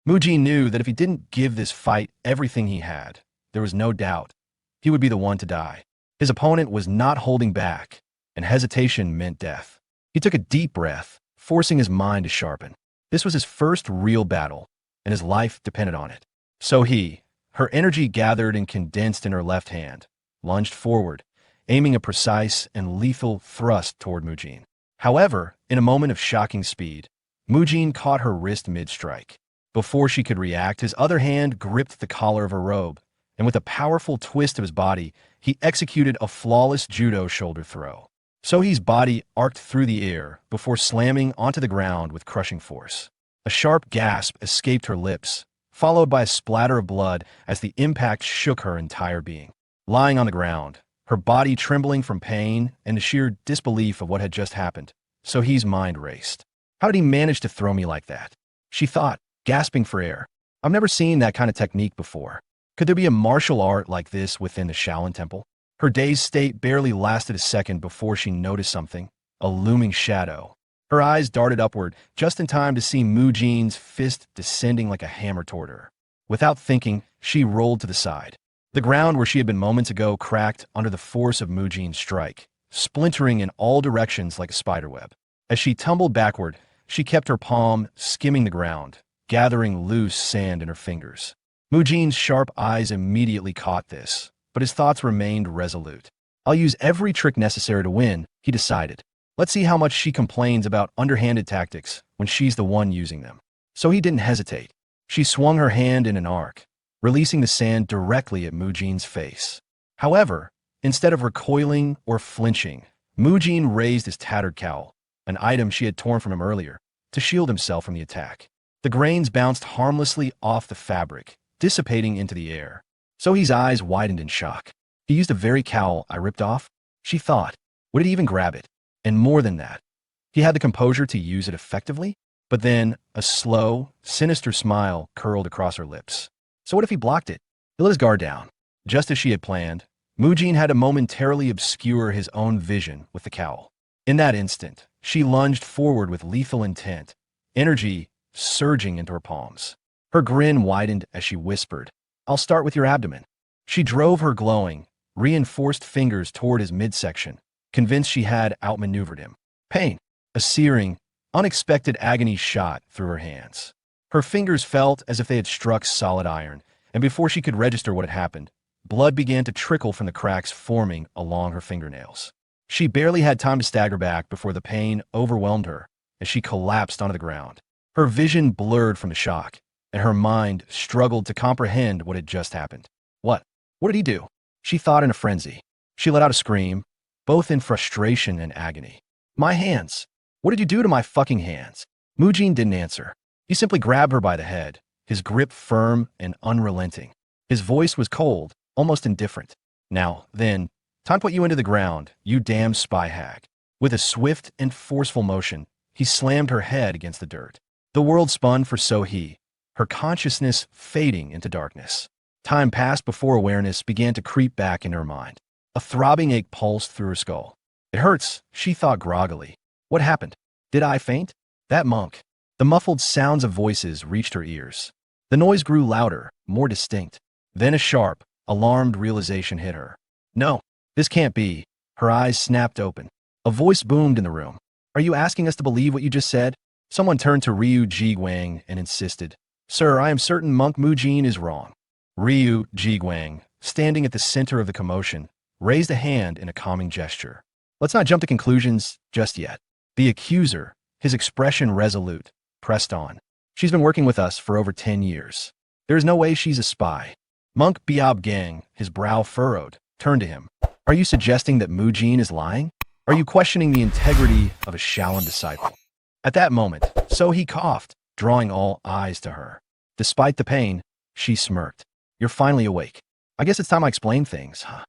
Mujin knew that if he didn't give this fight everything he had, there was no doubt he would be the one to die. His opponent was not holding back, and hesitation meant death. He took a deep breath, forcing his mind to sharpen. This was his first real battle, and his life depended on it. So he, her energy gathered and condensed in her left hand, lunged forward, aiming a precise and lethal thrust toward Mujin. However, in a moment of shocking speed, Mujin caught her wrist mid-strike. Before she could react, his other hand gripped the collar of her robe, and with a powerful twist of his body, he executed a flawless judo shoulder throw. So-hee's body arced through the air before slamming onto the ground with crushing force. A sharp gasp escaped her lips, followed by a splatter of blood as the impact shook her entire being. Lying on the ground, her body trembling from pain and the sheer disbelief of what had just happened, So-hee's mind raced. How did he manage to throw me like that? She thought, gasping for air. I've never seen that kind of technique before. Could there be a martial art like this within the Shaolin Temple? Her dazed state barely lasted a second before she noticed something, a looming shadow. Her eyes darted upward, just in time to see Mujin's fist descending like a hammer toward her. Without thinking, she rolled to the side. The ground where she had been moments ago cracked under the force of Mujin's strike, splintering in all directions like a spiderweb. As she tumbled backward, she kept her palm skimming the ground, gathering loose sand in her fingers. Mujin's sharp eyes immediately caught this, but his thoughts remained resolute. I'll use every trick necessary to win, he decided. Let's see how much she complains about underhanded tactics when she's the one using them. So he didn't hesitate. She swung her hand in an arc, releasing the sand directly at Mujin's face. However, instead of recoiling or flinching, Mujin raised his tattered cowl, an item she had torn from him earlier, to shield himself from the attack. The grains bounced harmlessly off the fabric, dissipating into the air. So-hee's eyes widened in shock. He used the very cowl I ripped off? She thought. Would it even grab it? And more than that, he had the composure to use it effectively? But then, a slow, sinister smile curled across her lips. So what if he blocked it? He let his guard down. Just as she had planned, Mujin had to momentarily obscure his own vision with the cowl. In that instant, she lunged forward with lethal intent, energy surging into her palms. Her grin widened as she whispered, I'll start with your abdomen. She drove her glowing, reinforced fingers toward his midsection, convinced she had outmaneuvered him. Pain, a searing, unexpected agony shot through her hands. Her fingers felt as if they had struck solid iron, and before she could register what had happened, blood began to trickle from the cracks forming along her fingernails. She barely had time to stagger back before the pain overwhelmed her as she collapsed onto the ground. Her vision blurred from the shock, and her mind struggled to comprehend what had just happened. What? What did he do? She thought in a frenzy. She let out a scream, both in frustration and agony. My hands! What did you do to my fucking hands? Mujin didn't answer. He simply grabbed her by the head, his grip firm and unrelenting. His voice was cold, almost indifferent. Now, then, time to put you into the ground, you damn spy hag. With a swift and forceful motion, he slammed her head against the dirt. The world spun for So-hee, her consciousness fading into darkness. Time passed before awareness began to creep back in her mind. A throbbing ache pulsed through her skull. It hurts, she thought groggily. What happened? Did I faint? That monk. The muffled sounds of voices reached her ears. The noise grew louder, more distinct. Then a sharp, alarmed realization hit her. No, this can't be. Her eyes snapped open. A voice boomed in the room. Are you asking us to believe what you just said? Someone turned to Ryu Jiguang and insisted. Sir, I am certain Monk Mujin is wrong. Ryu Jiguang, standing at the center of the commotion, raised a hand in a calming gesture. Let's not jump to conclusions just yet. The accuser, his expression resolute, pressed on. She's been working with us for over 10 years. There is no way she's a spy. Monk Biab Gang, his brow furrowed, turned to him. Are you suggesting that Mujin is lying? Are you questioning the integrity of a Shaolin disciple? At that moment, So-hee coughed, drawing all eyes to her. Despite the pain, she smirked. You're finally awake. I guess it's time I explain things, huh?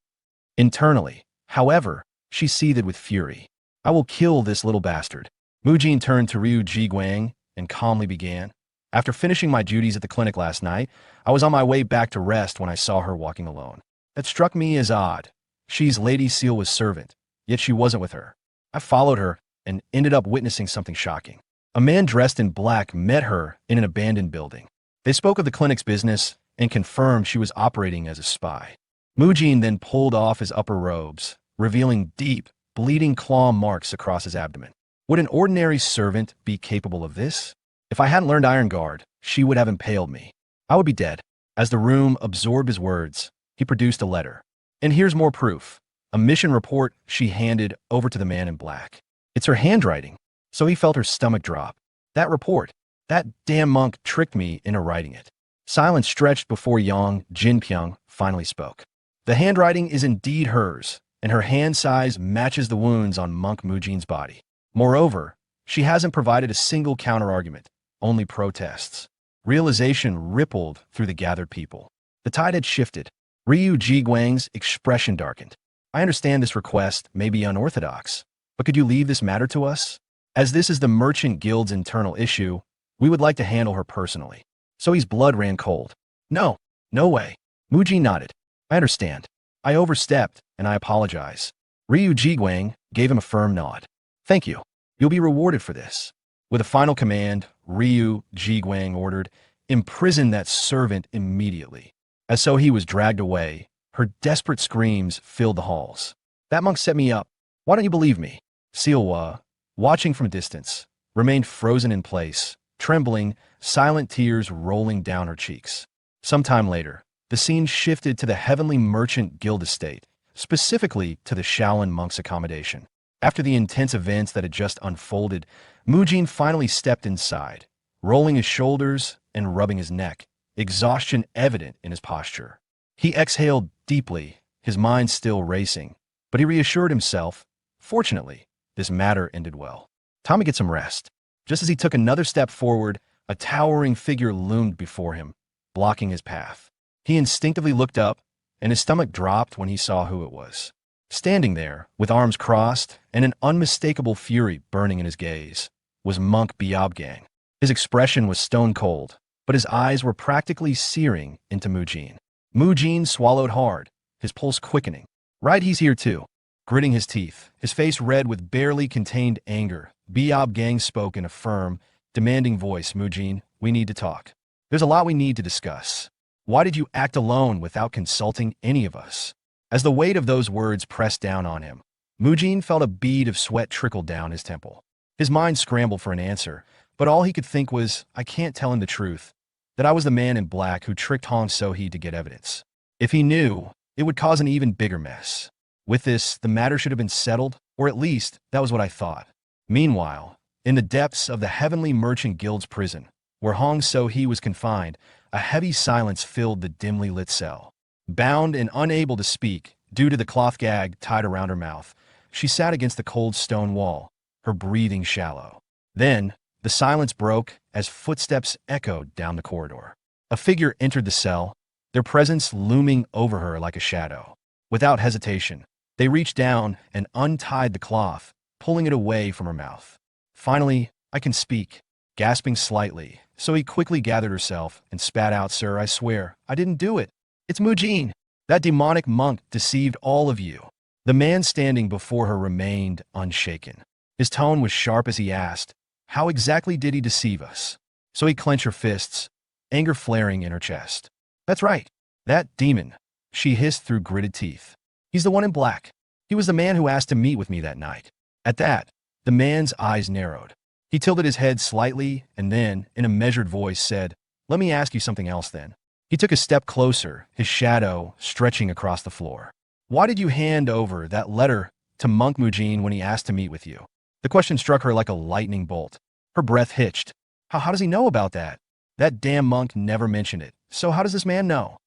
Internally, however, she seethed with fury. I will kill this little bastard. Mujin turned to Ryu Jiguang and calmly began. After finishing my duties at the clinic last night, I was on my way back to rest when I saw her walking alone. That struck me as odd. She's Lady Sielwa's servant, yet she wasn't with her. I followed her and ended up witnessing something shocking. A man dressed in black met her in an abandoned building. They spoke of the clinic's business and confirmed she was operating as a spy. Mujin then pulled off his upper robes, revealing deep, bleeding claw marks across his abdomen. Would an ordinary servant be capable of this? If I hadn't learned Iron Guard, she would have impaled me. I would be dead. As the room absorbed his words, he produced a letter. And here's more proof. A mission report she handed over to the man in black. It's her handwriting. So he felt her stomach drop. That report, that damn monk tricked me into writing it. Silence stretched before Yang Jinpyong finally spoke. The handwriting is indeed hers, and her hand size matches the wounds on Monk Mujin's body. Moreover, she hasn't provided a single counterargument, only protests. Realization rippled through the gathered people. The tide had shifted. Ryu Jiguang's expression darkened. I understand this request may be unorthodox, but could you leave this matter to us? As this is the Merchant Guild's internal issue, we would like to handle her personally. So-hee's blood ran cold. No, no way. Mujin nodded. I understand. I overstepped, and I apologize. Ryu Jiguang gave him a firm nod. Thank you. You'll be rewarded for this. With a final command, Ryu Jiguang ordered, imprison that servant immediately. As So-hee was dragged away, her desperate screams filled the halls. That monk set me up. Why don't you believe me? Sielwa, watching from a distance, remained frozen in place, trembling, silent tears rolling down her cheeks. Sometime later, the scene shifted to the Heavenly Merchant Guild estate, specifically to the Shaolin monks' accommodation. After the intense events that had just unfolded, Mujin finally stepped inside, rolling his shoulders and rubbing his neck, exhaustion evident in his posture. He exhaled deeply, his mind still racing, but he reassured himself, fortunately, this matter ended well. Time to get some rest. Just as he took another step forward, a towering figure loomed before him, blocking his path. He instinctively looked up, and his stomach dropped when he saw who it was. Standing there, with arms crossed and an unmistakable fury burning in his gaze, was Monk Biabgang. His expression was stone cold, but his eyes were practically searing into Mujin. Mujin swallowed hard, his pulse quickening. Right, he's here too. Gritting his teeth, his face red with barely contained anger, Biabgang spoke in a firm, demanding voice. Mujin, we need to talk. There's a lot we need to discuss. Why did you act alone without consulting any of us? As the weight of those words pressed down on him, Mujin felt a bead of sweat trickle down his temple. His mind scrambled for an answer, but all he could think was, I can't tell him the truth, that I was the man in black who tricked Hong So-hee to get evidence. If he knew, it would cause an even bigger mess. With this, the matter should have been settled, or at least, that was what I thought. Meanwhile, in the depths of the Heavenly Merchant Guild's prison, where Hong So-hee was confined, a heavy silence filled the dimly lit cell. Bound and unable to speak, due to the cloth gag tied around her mouth, she sat against the cold stone wall, her breathing shallow. Then, the silence broke as footsteps echoed down the corridor. A figure entered the cell, their presence looming over her like a shadow. Without hesitation, they reached down and untied the cloth, pulling it away from her mouth. Finally, I can speak, gasping slightly, so he quickly gathered herself and spat out, "Sir, I swear, I didn't do it. It's Mujin. That demonic monk deceived all of you." The man standing before her remained unshaken. His tone was sharp as he asked, "How exactly did he deceive us?" So he clenched her fists, anger flaring in her chest. "That's right. That demon," she hissed through gritted teeth. "He's the one in black. He was the man who asked to meet with me that night." At that, the man's eyes narrowed. He tilted his head slightly and then, in a measured voice, said, "Let me ask you something else then." He took a step closer, his shadow stretching across the floor. "Why did you hand over that letter to Monk Mujin when he asked to meet with you?" The question struck her like a lightning bolt. Her breath hitched. How does he know about that? That damn monk never mentioned it. So how does this man know?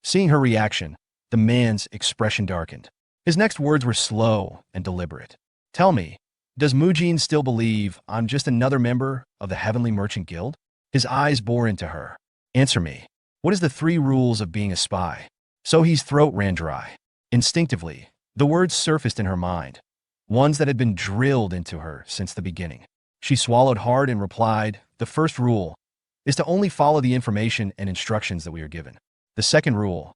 Seeing her reaction, the man's expression darkened. His next words were slow and deliberate. "Tell me, does Mujin still believe I'm just another member of the Heavenly Merchant Guild?" His eyes bore into her. "Answer me. What is the 3 rules of being a spy?" Sohee's throat ran dry. Instinctively, the words surfaced in her mind, ones that had been drilled into her since the beginning. She swallowed hard and replied, "The first rule is to only follow the information and instructions that we are given. The second rule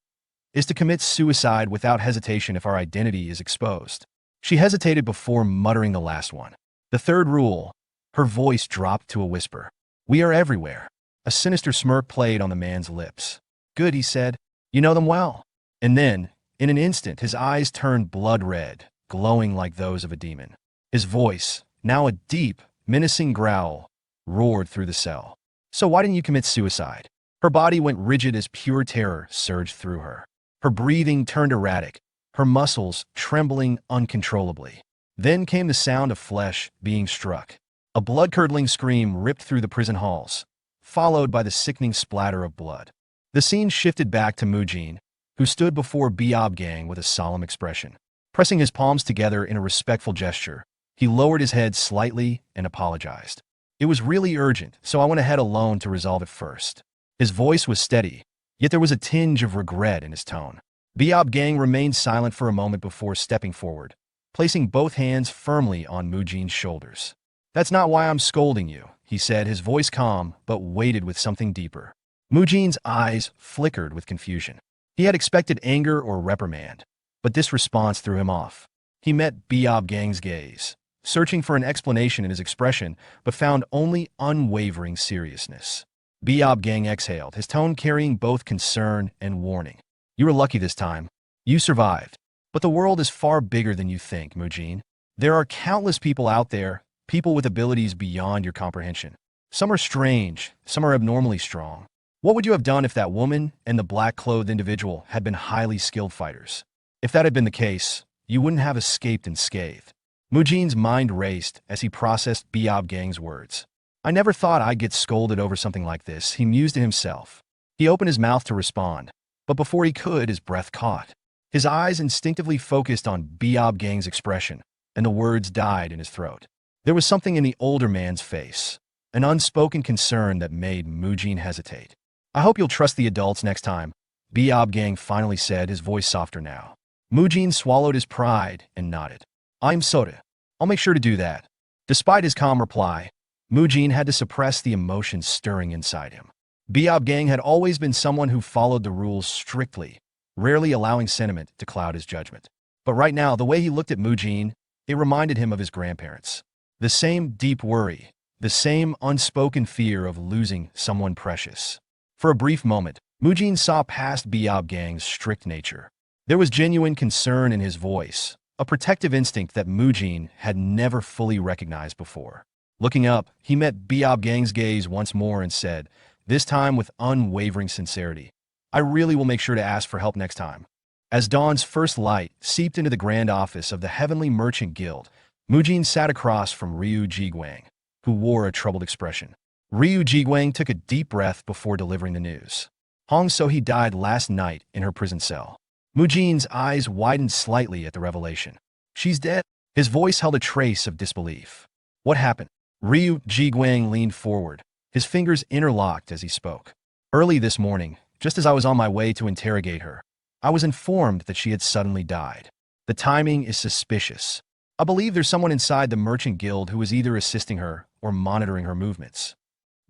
is to commit suicide without hesitation if our identity is exposed." She hesitated before muttering the last one. "The third rule," her voice dropped to a whisper, "we are everywhere." A sinister smirk played on the man's lips. "Good," he said. "You know them well." And then, in an instant, his eyes turned blood red, glowing like those of a demon. His voice, now a deep, menacing growl, roared through the cell. "So why didn't you commit suicide?" Her body went rigid as pure terror surged through her. Her breathing turned erratic, her muscles trembling uncontrollably. Then came the sound of flesh being struck. A blood-curdling scream ripped through the prison halls, followed by the sickening splatter of blood. The scene shifted back to Mujin, who stood before Biob Gang with a solemn expression. Pressing his palms together in a respectful gesture, he lowered his head slightly and apologized. "It was really urgent, so I went ahead alone to resolve it first." His voice was steady, yet there was a tinge of regret in his tone. Biob Gang remained silent for a moment before stepping forward, placing both hands firmly on Mujin's shoulders. "That's not why I'm scolding you," he said, his voice calm but weighted with something deeper. Mujin's eyes flickered with confusion. He had expected anger or reprimand, but this response threw him off. He met Biob Gang's gaze, searching for an explanation in his expression, but found only unwavering seriousness. Biob Gang exhaled, his tone carrying both concern and warning. "You were lucky this time. You survived. But the world is far bigger than you think, Mujin. There are countless people out there, people with abilities beyond your comprehension. Some are strange, some are abnormally strong. What would you have done if that woman and the black-clothed individual had been highly skilled fighters? If that had been the case, you wouldn't have escaped unscathed." Mujin's mind raced as he processed Biob Gang's words. "I never thought I'd get scolded over something like this," he mused to himself. He opened his mouth to respond, but before he could, his breath caught. His eyes instinctively focused on Biob Gang's expression, and the words died in his throat. There was something in the older man's face, an unspoken concern that made Mujin hesitate. "I hope you'll trust the adults next time," Biob Gang finally said, his voice softer now. Mujin swallowed his pride and nodded. "I'm Soda. I'll make sure to do that." Despite his calm reply, Mujin had to suppress the emotions stirring inside him. Biob Gang had always been someone who followed the rules strictly, rarely allowing sentiment to cloud his judgment. But right now, the way he looked at Mujin, it reminded him of his grandparents. The same deep worry, the same unspoken fear of losing someone precious. For a brief moment, Mujin saw past Biob Gang's strict nature. There was genuine concern in his voice, a protective instinct that Mujin had never fully recognized before. Looking up, he met Biob Gang's gaze once more and said, this time with unwavering sincerity, "I really will make sure to ask for help next time." As dawn's first light seeped into the grand office of the Heavenly Merchant Guild, Mujin sat across from Ryu Jiguang, who wore a troubled expression. Ryu Jiguang took a deep breath before delivering the news. Hong Sohee died last night in her prison cell. Mujin's eyes widened slightly at the revelation. "She's dead?" His voice held a trace of disbelief. "What happened?" Ryu Jiguang leaned forward, his fingers interlocked as he spoke. "Early this morning, Just as I was on my way to interrogate her, I was informed that she had suddenly died. The timing is suspicious. I believe there's someone inside the merchant guild who is either assisting her or monitoring her movements.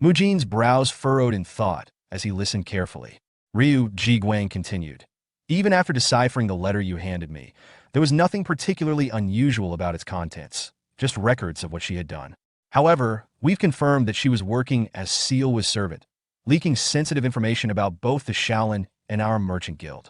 Mujin's brows furrowed in thought as he listened carefully. Ryu Jiguang continued. Even after deciphering the letter you handed me, there was nothing particularly unusual about its contents, just records of what she had done. However, we've confirmed that she was working as Sealwa's servant, leaking sensitive information about both the Shaolin and our merchant guild.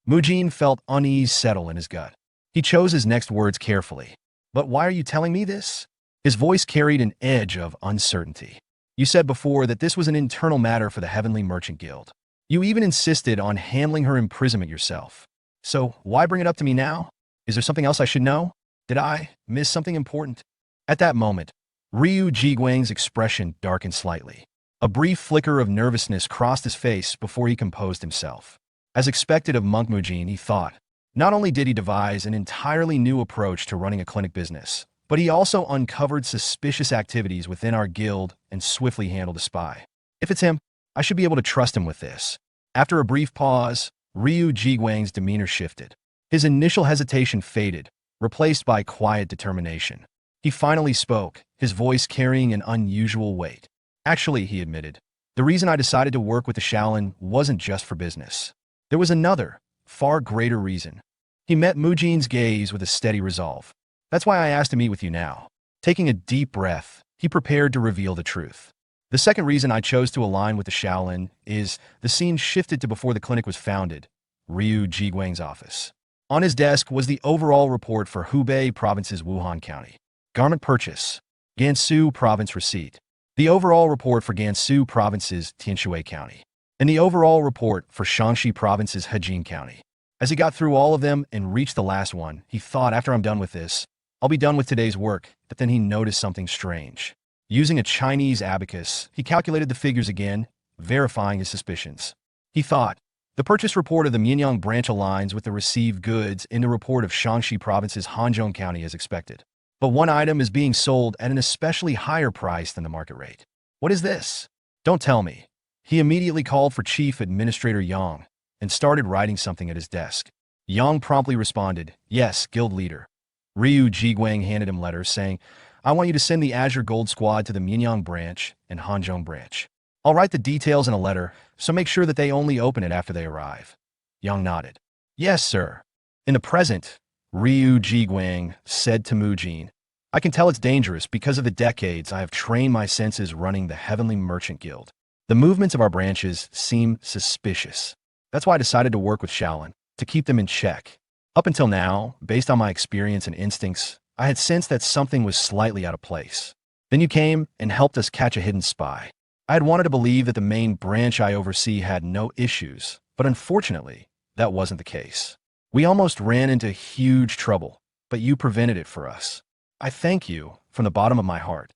Mujin felt unease settle in his gut. He chose his next words carefully. But why are you telling me this? His voice carried an edge of uncertainty. You said before that this was an internal matter for the Heavenly Merchant Guild. You even insisted on handling her imprisonment yourself. So why bring it up to me now? Is there something else I should know? Did I miss something important? At that moment, Ryu Jiguang's expression darkened slightly. A brief flicker of nervousness crossed his face before he composed himself. As expected of Monk Mujin, he thought. Not only did he devise an entirely new approach to running a clinic business, but he also uncovered suspicious activities within our guild and swiftly handled a spy. If it's him, I should be able to trust him with this. After a brief pause, Ryu Jiguang's demeanor shifted. His initial hesitation faded, replaced by quiet determination. He finally spoke, his voice carrying an unusual weight. Actually, he admitted, the reason I decided to work with the Shaolin wasn't just for business. There was another, far greater reason. He met Mujin's gaze with a steady resolve. That's why I asked to meet with you now. Taking a deep breath, he prepared to reveal the truth. The second reason I chose to align with the Shaolin is the scene shifted to before the clinic was founded, Ryu Jiguang's office. On his desk was the overall report for Hubei Province's Wuhan County. Garment purchase, Gansu Province receipt. The overall report for Gansu Province's Tianshui County. And the overall report for Shaanxi Province's Hejin County. As he got through all of them and reached the last one, he thought, after I'm done with this, I'll be done with today's work, but then he noticed something strange. Using a Chinese abacus, he calculated the figures again, verifying his suspicions. He thought, the purchase report of the Mianyang branch aligns with the received goods in the report of Shaanxi Province's Hanzhong County as expected. But one item is being sold at an especially higher price than the market rate. What is this? Don't tell me. He immediately called for Chief Administrator Yang and started writing something at his desk. Yang promptly responded, yes, guild leader. Ryu Jiguang handed him letters saying, I want you to send the Azure Gold Squad to the Mianyang branch and Hanzhong branch. I'll write the details in a letter, so make sure that they only open it after they arrive. Yang nodded. Yes, sir. In the present, Ryu Jiguang said to Mujin, I can tell it's dangerous because of the decades I have trained my senses running the Heavenly Merchant Guild. The movements of our branches seem suspicious. That's why I decided to work with Shaolin, to keep them in check. Up until now, based on my experience and instincts, I had sensed that something was slightly out of place. Then you came and helped us catch a hidden spy. I had wanted to believe that the main branch I oversee had no issues, but unfortunately, that wasn't the case. We almost ran into huge trouble, but you prevented it for us. I thank you from the bottom of my heart.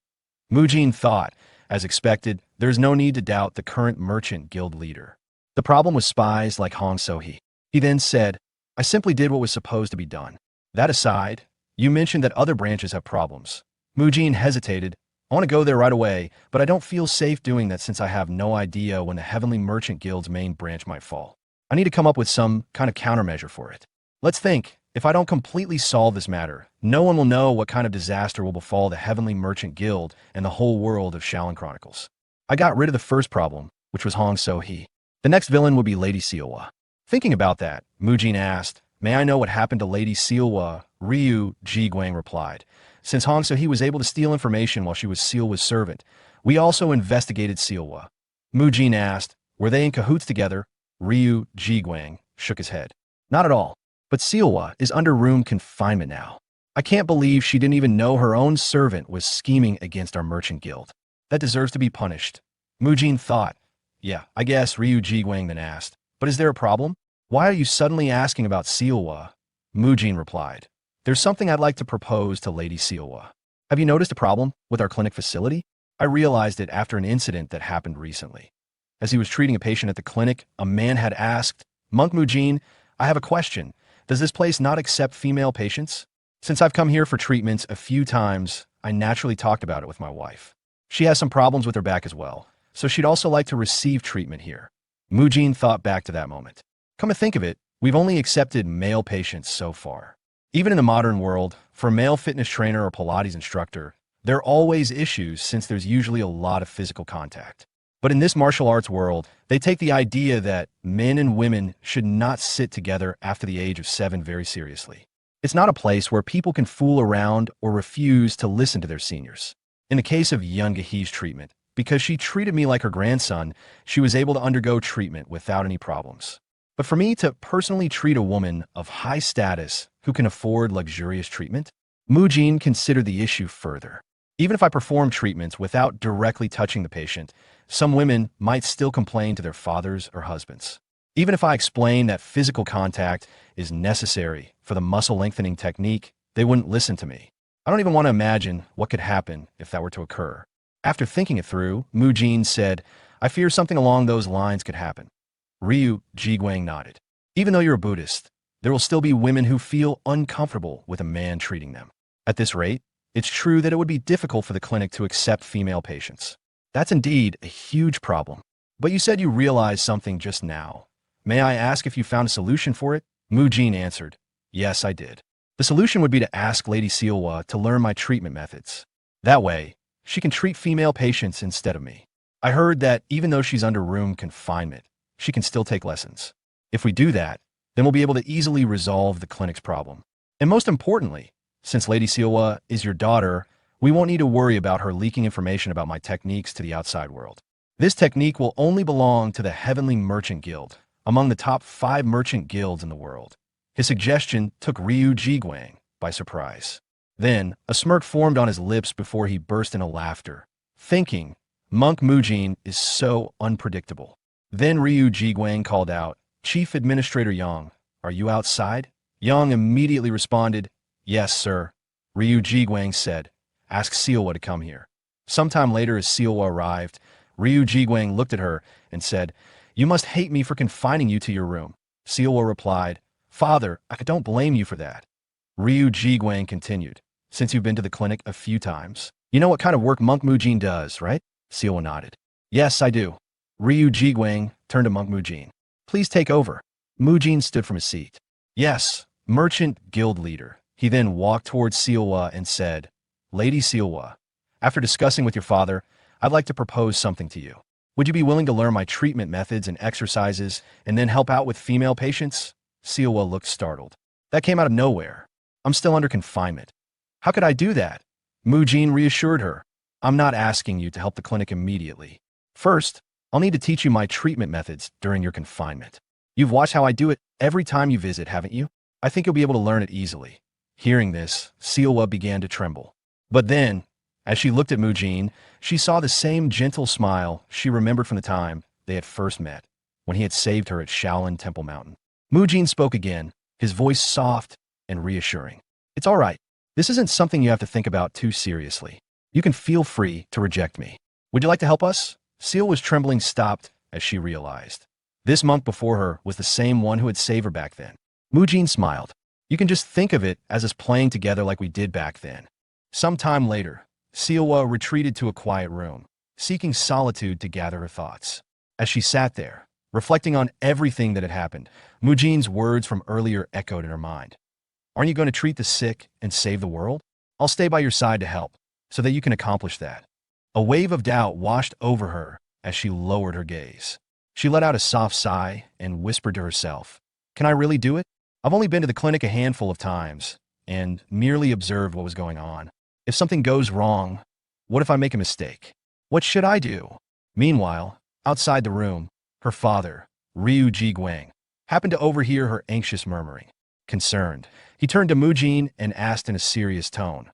Mujin thought, as expected, there's no need to doubt the current merchant guild leader. The problem was spies like Hong So-hee. He then said, I simply did what was supposed to be done. That aside, you mentioned that other branches have problems. Mujin hesitated. I want to go there right away, but I don't feel safe doing that since I have no idea when the Heavenly Merchant Guild's main branch might fall. I need to come up with some kind of countermeasure for it. Let's think. If I don't completely solve this matter, no one will know what kind of disaster will befall the Heavenly Merchant Guild and the whole world of Shaolin Chronicles. I got rid of the first problem, which was Hong So-hee. The next villain would be Lady Sealwa. Thinking about that, Mujin asked, May I know what happened to Lady Sealwa? Ryu Jiguang replied. Since Hong So-hee was able to steal information while she was Sealwa's servant, we also investigated Sealwa. Mujin asked, Were they in cahoots together? Ryu Jiguang shook his head. Not at all. But Sealwa is under room confinement now. I can't believe she didn't even know her own servant was scheming against our merchant guild. That deserves to be punished. Mujin thought. Yeah, I guess, Ryu Jiguang then asked. But is there a problem? Why are you suddenly asking about Sealwa? Mujin replied. There's something I'd like to propose to Lady Sealwa. Have you noticed a problem with our clinic facility? I realized it after an incident that happened recently. As he was treating a patient at the clinic, a man had asked, Monk Mujin, I have a question. Does this place not accept female patients? Since I've come here for treatments a few times, I naturally talked about it with my wife. She has some problems with her back as well, so she'd also like to receive treatment here. Mujin thought back to that moment. Come to think of it, we've only accepted male patients so far. Even in the modern world, for a male fitness trainer or Pilates instructor, there are always issues since there's usually a lot of physical contact. But in this martial arts world, they take the idea that men and women should not sit together after the age of 7 very seriously. It's not a place where people can fool around or refuse to listen to their seniors. In the case of Yoongahee's treatment, because she treated me like her grandson, she was able to undergo treatment without any problems. But for me to personally treat a woman of high status who can afford luxurious treatment, Mujin considered the issue further. Even if I perform treatments without directly touching the patient, some women might still complain to their fathers or husbands. Even if I explain that physical contact is necessary for the muscle lengthening technique, they wouldn't listen to me. I don't even want to imagine what could happen if that were to occur. After thinking it through, Mujin said, I fear something along those lines could happen. Ryu Jiguang nodded. Even though you're a Buddhist, there will still be women who feel uncomfortable with a man treating them. At this rate, it's true that it would be difficult for the clinic to accept female patients. That's indeed a huge problem. But you said you realized something just now. May I ask if you found a solution for it? Mujin answered, Yes, I did. The solution would be to ask Lady Sealwa to learn my treatment methods. That way, she can treat female patients instead of me. I heard that even though she's under room confinement, she can still take lessons. If we do that, then we'll be able to easily resolve the clinic's problem. And most importantly, since Lady Sealwa is your daughter, we won't need to worry about her leaking information about my techniques to the outside world. This technique will only belong to the Heavenly Merchant Guild, among the top 5 merchant guilds in the world. His suggestion took Ryu Jiguang by surprise. Then, a smirk formed on his lips before he burst into laughter, thinking, Monk Mujin is so unpredictable. Then Ryu Jiguang called out, Chief Administrator Yang, are you outside? Yang immediately responded, Yes, sir. Ryu Jiguang said, Ask Sealwa to come here. Sometime later as Sealwa arrived, Ryu Jiguang looked at her and said, You must hate me for confining you to your room. Sealwa replied, Father, I don't blame you for that. Ryu Jiguang continued, Since you've been to the clinic a few times, you know what kind of work Monk Mujin does, right? Sealwa nodded. Yes, I do. Ryu Jiguang turned to Monk Mujin. Please take over. Mujin stood from his seat. Yes, Merchant Guild Leader. He then walked towards Sealwa and said, Lady Sealwa, after discussing with your father, I'd like to propose something to you. Would you be willing to learn my treatment methods and exercises and then help out with female patients? Sealwa looked startled. That came out of nowhere. I'm still under confinement. How could I do that? Mujin reassured her. I'm not asking you to help the clinic immediately. First, I'll need to teach you my treatment methods during your confinement. You've watched how I do it every time you visit, haven't you? I think you'll be able to learn it easily. Hearing this, Sealwa began to tremble. But then, as she looked at Mujin, she saw the same gentle smile she remembered from the time they had first met, when he had saved her at Shaolin Temple Mountain. Mujin spoke again, his voice soft and reassuring. It's all right. This isn't something you have to think about too seriously. You can feel free to reject me. Would you like to help us? Sealwa's trembling stopped as she realized. This monk before her was the same one who had saved her back then. Mujin smiled. You can just think of it as us playing together like we did back then. Some time later, Sealwa retreated to a quiet room, seeking solitude to gather her thoughts. As she sat there, reflecting on everything that had happened, Mujin's words from earlier echoed in her mind. Aren't you going to treat the sick and save the world? I'll stay by your side to help, so that you can accomplish that. A wave of doubt washed over her as she lowered her gaze. She let out a soft sigh and whispered to herself, Can I really do it? I've only been to the clinic a handful of times and merely observed what was going on. If something goes wrong, what if I make a mistake? What should I do? Meanwhile, outside the room, her father, Ryu Jiguang, happened to overhear her anxious murmuring. Concerned, he turned to Mujin and asked in a serious tone,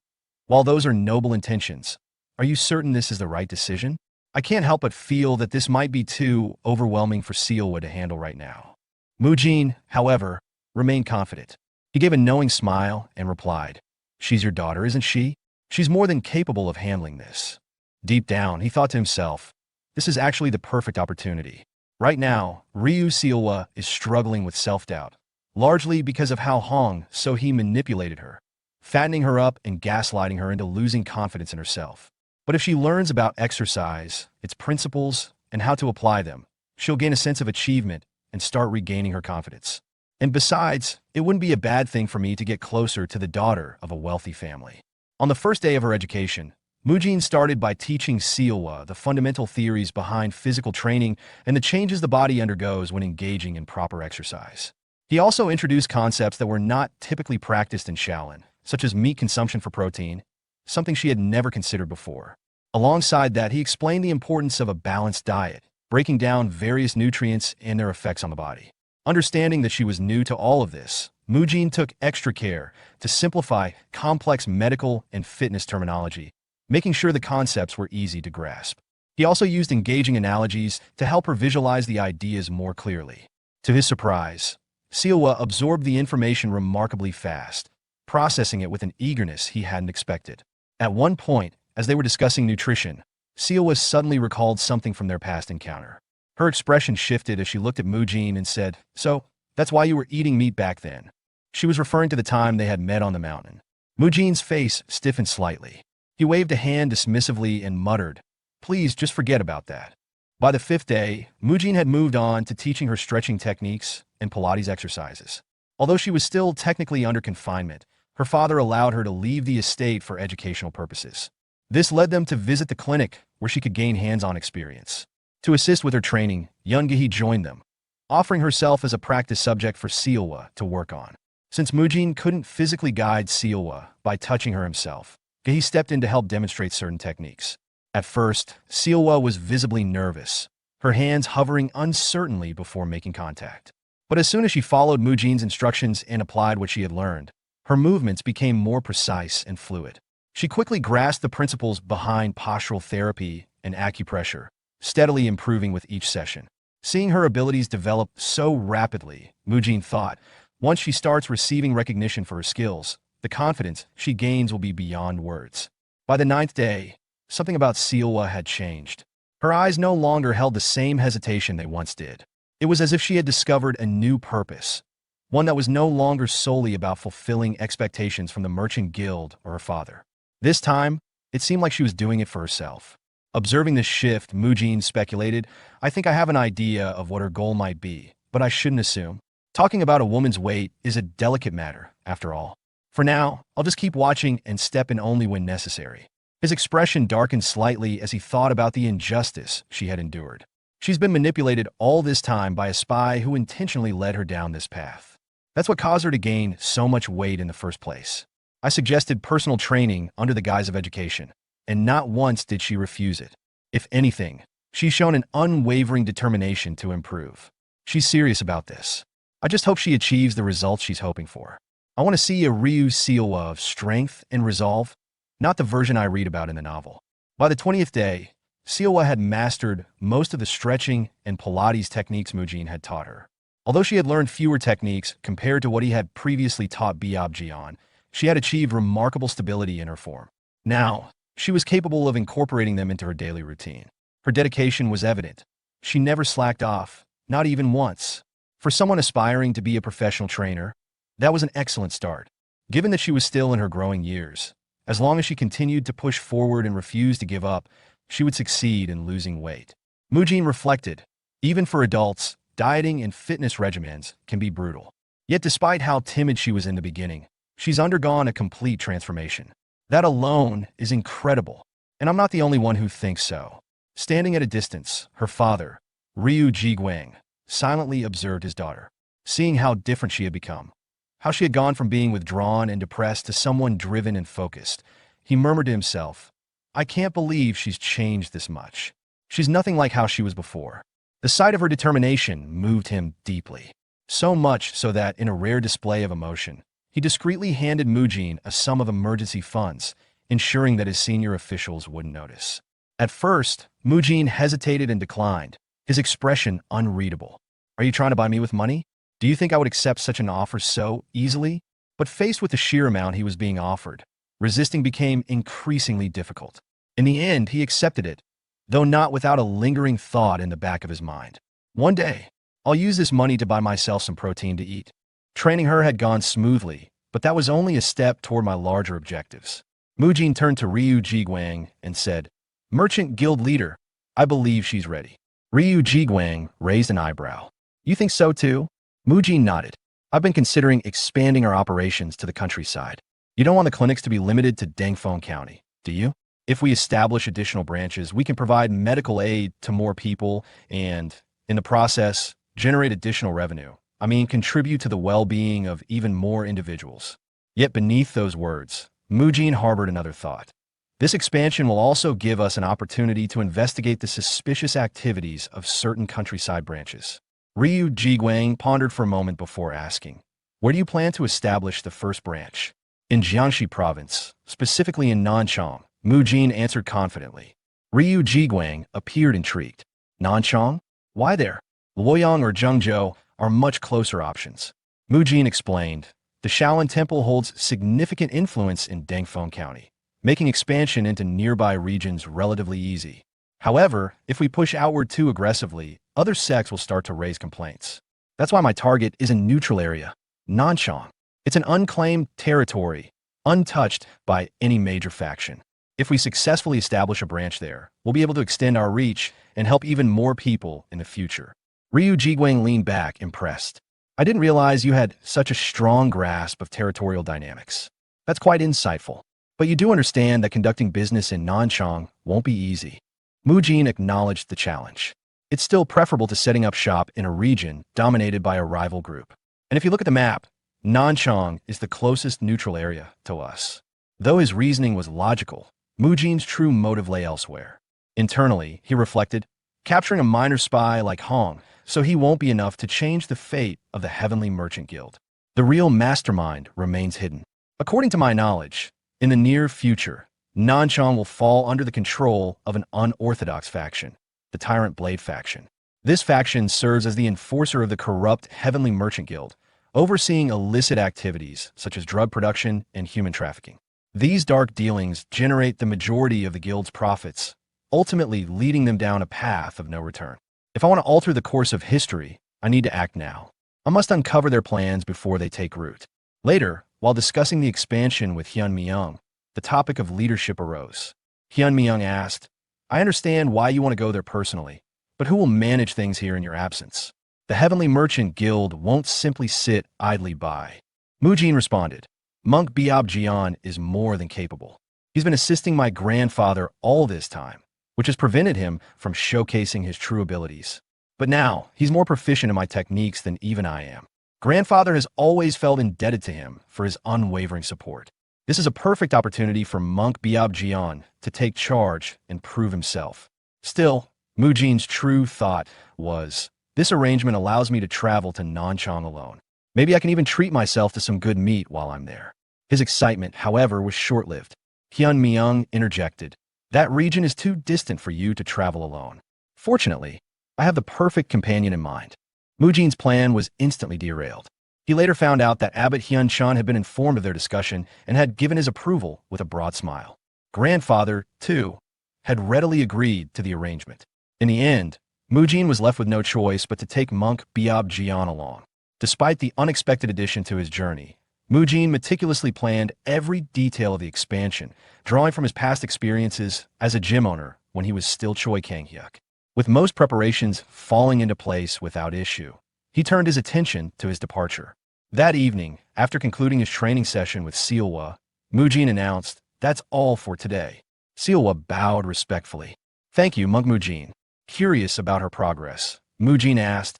While those are noble intentions, are you certain this is the right decision? I can't help but feel that this might be too overwhelming for Sealwa to handle right now. Mujin, however, remained confident. He gave a knowing smile and replied, She's your daughter, isn't she? She's more than capable of handling this. Deep down, he thought to himself, this is actually the perfect opportunity. Right now, Ryu Sealwa is struggling with self-doubt, largely because of how Hong So-hee manipulated her, fattening her up and gaslighting her into losing confidence in herself. But if she learns about exercise, its principles, and how to apply them, she'll gain a sense of achievement and start regaining her confidence. And besides, it wouldn't be a bad thing for me to get closer to the daughter of a wealthy family. On the first day of her education, Mujin started by teaching Seowa the fundamental theories behind physical training and the changes the body undergoes when engaging in proper exercise. He also introduced concepts that were not typically practiced in Shaolin, such as meat consumption for protein, something she had never considered before. Alongside that, he explained the importance of a balanced diet, breaking down various nutrients and their effects on the body. Understanding that she was new to all of this, Mujin took extra care to simplify complex medical and fitness terminology, making sure the concepts were easy to grasp. He also used engaging analogies to help her visualize the ideas more clearly. To his surprise, Seowa absorbed the information remarkably fast, processing it with an eagerness he hadn't expected. At one point, as they were discussing nutrition, Seowa suddenly recalled something from their past encounter. Her expression shifted as she looked at Mujin and said, "So, that's why you were eating meat back then." She was referring to the time they had met on the mountain. Mujin's face stiffened slightly. He waved a hand dismissively and muttered, "Please just forget about that." By the fifth day, Mujin had moved on to teaching her stretching techniques and Pilates exercises. Although she was still technically under confinement, her father allowed her to leave the estate for educational purposes. This led them to visit the clinic where she could gain hands-on experience. To assist with her training, Yoon-gi joined them, offering herself as a practice subject for Seowa to work on. Since Mujin couldn't physically guide Seowa by touching her himself, Gehi stepped in to help demonstrate certain techniques. At first, Seowa was visibly nervous, her hands hovering uncertainly before making contact. But as soon as she followed Mujin's instructions and applied what she had learned, her movements became more precise and fluid. She quickly grasped the principles behind postural therapy and acupressure, steadily improving with each session. Seeing her abilities develop so rapidly, Mujin thought, once she starts receiving recognition for her skills, the confidence she gains will be beyond words. By the ninth day, something about Seowa had changed. Her eyes no longer held the same hesitation they once did. It was as if she had discovered a new purpose, one that was no longer solely about fulfilling expectations from the merchant guild or her father. This time, it seemed like she was doing it for herself. Observing this shift, Mujin speculated, "I think I have an idea of what her goal might be, but I shouldn't assume. Talking about a woman's weight is a delicate matter, after all. For now, I'll just keep watching and step in only when necessary." His expression darkened slightly as he thought about the injustice she had endured. She's been manipulated all this time by a spy who intentionally led her down this path. That's what caused her to gain so much weight in the first place. I suggested personal training under the guise of education, and not once did she refuse it. If anything, she's shown an unwavering determination to improve. She's serious about this. I just hope she achieves the results she's hoping for. I want to see a Ryu Seowa of strength and resolve, not the version I read about in the novel. By the 20th day, Seowa had mastered most of the stretching and Pilates techniques Mujin had taught her. Although she had learned fewer techniques compared to what he had previously taught Biobji on, she had achieved remarkable stability in her form. Now, she was capable of incorporating them into her daily routine. Her dedication was evident. She never slacked off, not even once. For someone aspiring to be a professional trainer, that was an excellent start. Given that she was still in her growing years, as long as she continued to push forward and refused to give up, she would succeed in losing weight. Mujin reflected, even for adults, dieting and fitness regimens can be brutal. Yet despite how timid she was in the beginning, she's undergone a complete transformation. That alone is incredible, and I'm not the only one who thinks so. Standing at a distance, her father, Ryu Jiguang, silently observed his daughter. Seeing how different she had become, how she had gone from being withdrawn and depressed to someone driven and focused, he murmured to himself, "I can't believe she's changed this much. She's nothing like how she was before." The sight of her determination moved him deeply. So much so that, in a rare display of emotion, he discreetly handed Mujin a sum of emergency funds, ensuring that his senior officials wouldn't notice. At first, Mujin hesitated and declined, his expression unreadable. "Are you trying to buy me with money? Do you think I would accept such an offer so easily?" But faced with the sheer amount he was being offered, resisting became increasingly difficult. In the end, he accepted it, though not without a lingering thought in the back of his mind. One day, I'll use this money to buy myself some protein to eat. Training her had gone smoothly, but that was only a step toward my larger objectives. Mujin turned to Ryu Jiguang and said, "Merchant Guild Leader, I believe she's ready." Ryu Jiguang raised an eyebrow. You think so too? Mujin nodded. I've been considering expanding our operations to the countryside. You don't want the clinics to be limited to Dangfeng County, do you? If we establish additional branches, we can provide medical aid to more people and, in the process, generate additional revenue. I mean, contribute to the well-being of even more individuals. Yet beneath those words, Mujin harbored another thought. This expansion will also give us an opportunity to investigate the suspicious activities of certain countryside branches. Ryu Jiguang pondered for a moment before asking, where do you plan to establish the first branch? In Jiangxi province, specifically in Nanchang, Mujin answered confidently. Ryu Jiguang appeared intrigued. Nanchang? Why there? Luoyang or Zhengzhou are much closer options. Mujin explained, the Shaolin Temple holds significant influence in Dangfeng County, making expansion into nearby regions relatively easy. However, if we push outward too aggressively, other sects will start to raise complaints. That's why my target is a neutral area, Nanchang. It's an unclaimed territory, untouched by any major faction. If we successfully establish a branch there, we'll be able to extend our reach and help even more people in the future. Ryu Jiguang leaned back, impressed. I didn't realize you had such a strong grasp of territorial dynamics. That's quite insightful. But you do understand that conducting business in Nanchang won't be easy. Mujin acknowledged the challenge. It's still preferable to setting up shop in a region dominated by a rival group. And if you look at the map, Nanchang is the closest neutral area to us. Though his reasoning was logical, Mujin's true motive lay elsewhere. Internally, he reflected, capturing a minor spy like Hong, so he won't be enough to change the fate of the Heavenly Merchant Guild. The real mastermind remains hidden. According to my knowledge, in the near future, Nanchang will fall under the control of an unorthodox faction, the Tyrant Blade faction. This faction serves as the enforcer of the corrupt Heavenly Merchant Guild, overseeing illicit activities such as drug production and human trafficking. These dark dealings generate the majority of the guild's profits, ultimately leading them down a path of no return. If I want to alter the course of history, I need to act now. I must uncover their plans before they take root. Later, while discussing the expansion with Hyun Myung, the topic of leadership arose. Hyun Myung asked, I understand why you want to go there personally, but who will manage things here in your absence? The Heavenly Merchant Guild won't simply sit idly by. Mujin responded, Monk Biab Jian is more than capable. He's been assisting my grandfather all this time, which has prevented him from showcasing his true abilities. But now, he's more proficient in my techniques than even I am. Grandfather has always felt indebted to him for his unwavering support. This is a perfect opportunity for Monk Biab Jian to take charge and prove himself. Still, Mujin's true thought was, this arrangement allows me to travel to Nanchang alone. Maybe I can even treat myself to some good meat while I'm there. His excitement, however, was short-lived. Hyun Myung interjected, that region is too distant for you to travel alone. Fortunately, I have the perfect companion in mind. Mujin's plan was instantly derailed. He later found out that Abbot Hyun Chan had been informed of their discussion and had given his approval with a broad smile. Grandfather, too, had readily agreed to the arrangement. In the end, Mujin was left with no choice but to take Monk Biab Jian along. Despite the unexpected addition to his journey, Mujin meticulously planned every detail of the expansion, drawing from his past experiences as a gym owner when he was still Choi Kang-hyuk. With most preparations falling into place without issue, he turned his attention to his departure. That evening, after concluding his training session with Sealwa, Mujin announced, that's all for today. Sealwa bowed respectfully. Thank you, Monk Mujin. Curious about her progress, Mujin asked,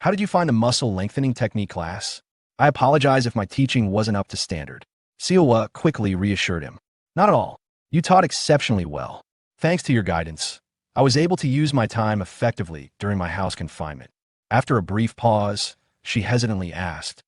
how did you find the muscle lengthening technique class? I apologize if my teaching wasn't up to standard. Sealwa quickly reassured him. Not at all. You taught exceptionally well. Thanks to your guidance, I was able to use my time effectively during my house confinement. After a brief pause, she hesitantly asked,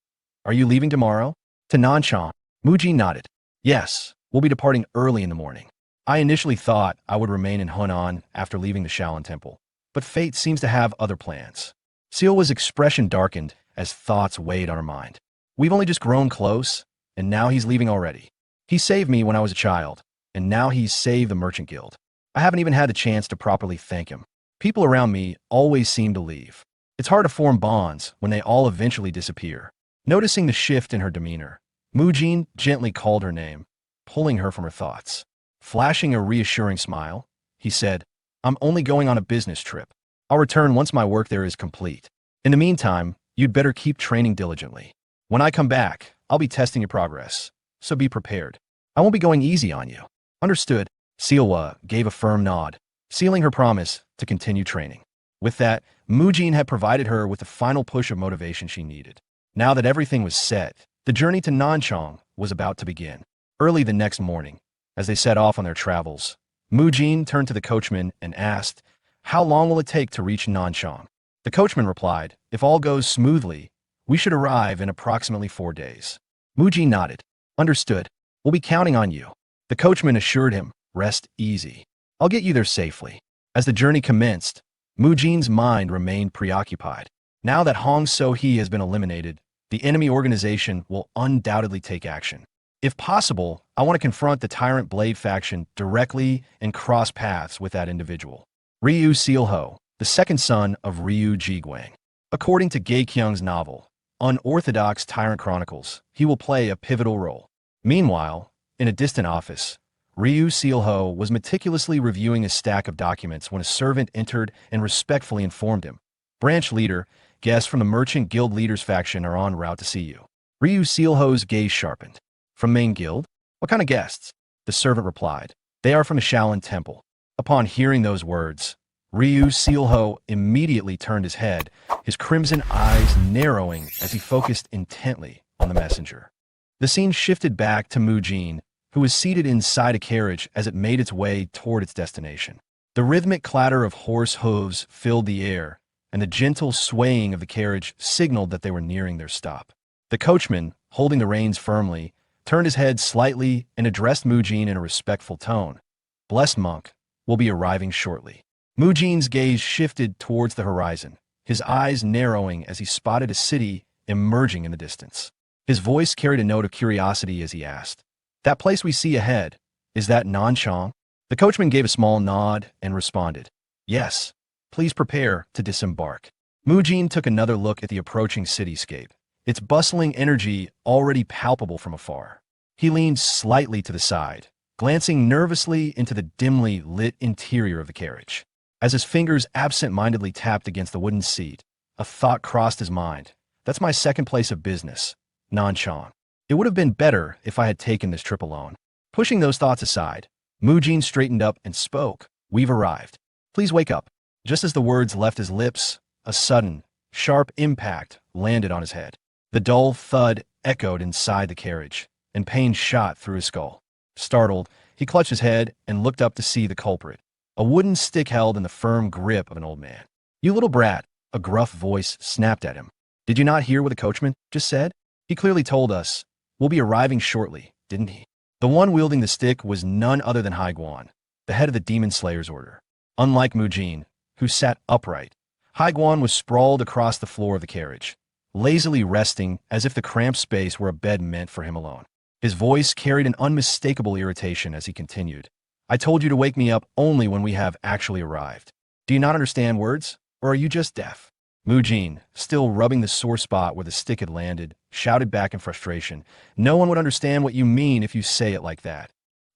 are you leaving tomorrow? To Nanchang? Mujin nodded. Yes, we'll be departing early in the morning. I initially thought I would remain in Hunan after leaving the Shaolin Temple, but fate seems to have other plans. Sealwa's expression darkened as thoughts weighed on her mind. We've only just grown close, and now he's leaving already. He saved me when I was a child, and now he's saved the Merchant Guild. I haven't even had the chance to properly thank him. People around me always seem to leave. It's hard to form bonds when they all eventually disappear. Noticing the shift in her demeanor, Mujin gently called her name, pulling her from her thoughts. Flashing a reassuring smile, he said, I'm only going on a business trip. I'll return once my work there is complete. In the meantime, you'd better keep training diligently. When I come back, I'll be testing your progress, so be prepared. I won't be going easy on you. Understood. Sealwa gave a firm nod, sealing her promise to continue training. With that, Mujin had provided her with the final push of motivation she needed. Now that everything was set, the journey to Nanchang was about to begin. Early the next morning, as they set off on their travels, Mujin turned to the coachman and asked, "How long will it take to reach Nanchang?" The coachman replied, "If all goes smoothly, we should arrive in approximately 4 days." Mujin nodded. "Understood. We'll be counting on you." The coachman assured him, "Rest easy. I'll get you there safely." As the journey commenced, Mujin's mind remained preoccupied. Now that Hong So-hee has been eliminated, the enemy organization will undoubtedly take action. If possible, I want to confront the Tyrant Blade faction directly and cross paths with that individual. Ryu Sealho, the second son of Ryu Jiguang. According to Gay Kyung's novel, Unorthodox Tyrant Chronicles, he will play a pivotal role. Meanwhile, in a distant office, Ryu Sealho was meticulously reviewing a stack of documents when a servant entered and respectfully informed him, "Branch leader, guests from the Merchant Guild Leaders faction are en route to see you." Ryu Sealho's gaze sharpened. "From main guild? What kind of guests?" The servant replied, "They are from the Shaolin Temple." Upon hearing those words, Ryu Sealho immediately turned his head, his crimson eyes narrowing as he focused intently on the messenger. The scene shifted back to Mujin, who was seated inside a carriage as it made its way toward its destination. The rhythmic clatter of horse hooves filled the air, and the gentle swaying of the carriage signaled that they were nearing their stop. The coachman, holding the reins firmly, turned his head slightly and addressed Mujin in a respectful tone. "Blessed monk, will be arriving shortly." Mujin's gaze shifted towards the horizon, his eyes narrowing as he spotted a city emerging in the distance. His voice carried a note of curiosity as he asked, "That place we see ahead, is that Nanchang?" The coachman gave a small nod and responded, "Yes, please prepare to disembark." Mujin took another look at the approaching cityscape, its bustling energy already palpable from afar. He leaned slightly to the side, glancing nervously into the dimly lit interior of the carriage. As his fingers absent-mindedly tapped against the wooden seat, a thought crossed his mind. "That's my second place of business, Nanchang. It would have been better if I had taken this trip alone." Pushing those thoughts aside, Mujin straightened up and spoke, "We've arrived. Please wake up." Just as the words left his lips, a sudden, sharp impact landed on his head. The dull thud echoed inside the carriage, and pain shot through his skull. Startled, he clutched his head and looked up to see the culprit, a wooden stick held in the firm grip of an old man. "You little brat," a gruff voice snapped at him. "Did you not hear what the coachman just said? He clearly told us, we'll be arriving shortly, didn't he?" The one wielding the stick was none other than Haiguan, the head of the Demon Slayer's order. Unlike Mujin, who sat upright, Haiguan was sprawled across the floor of the carriage, lazily resting as if the cramped space were a bed meant for him alone. His voice carried an unmistakable irritation as he continued, "I told you to wake me up only when we have actually arrived. Do you not understand words, or are you just deaf?" Mujin, still rubbing the sore spot where the stick had landed, shouted back in frustration, "No one would understand what you mean if you say it like that."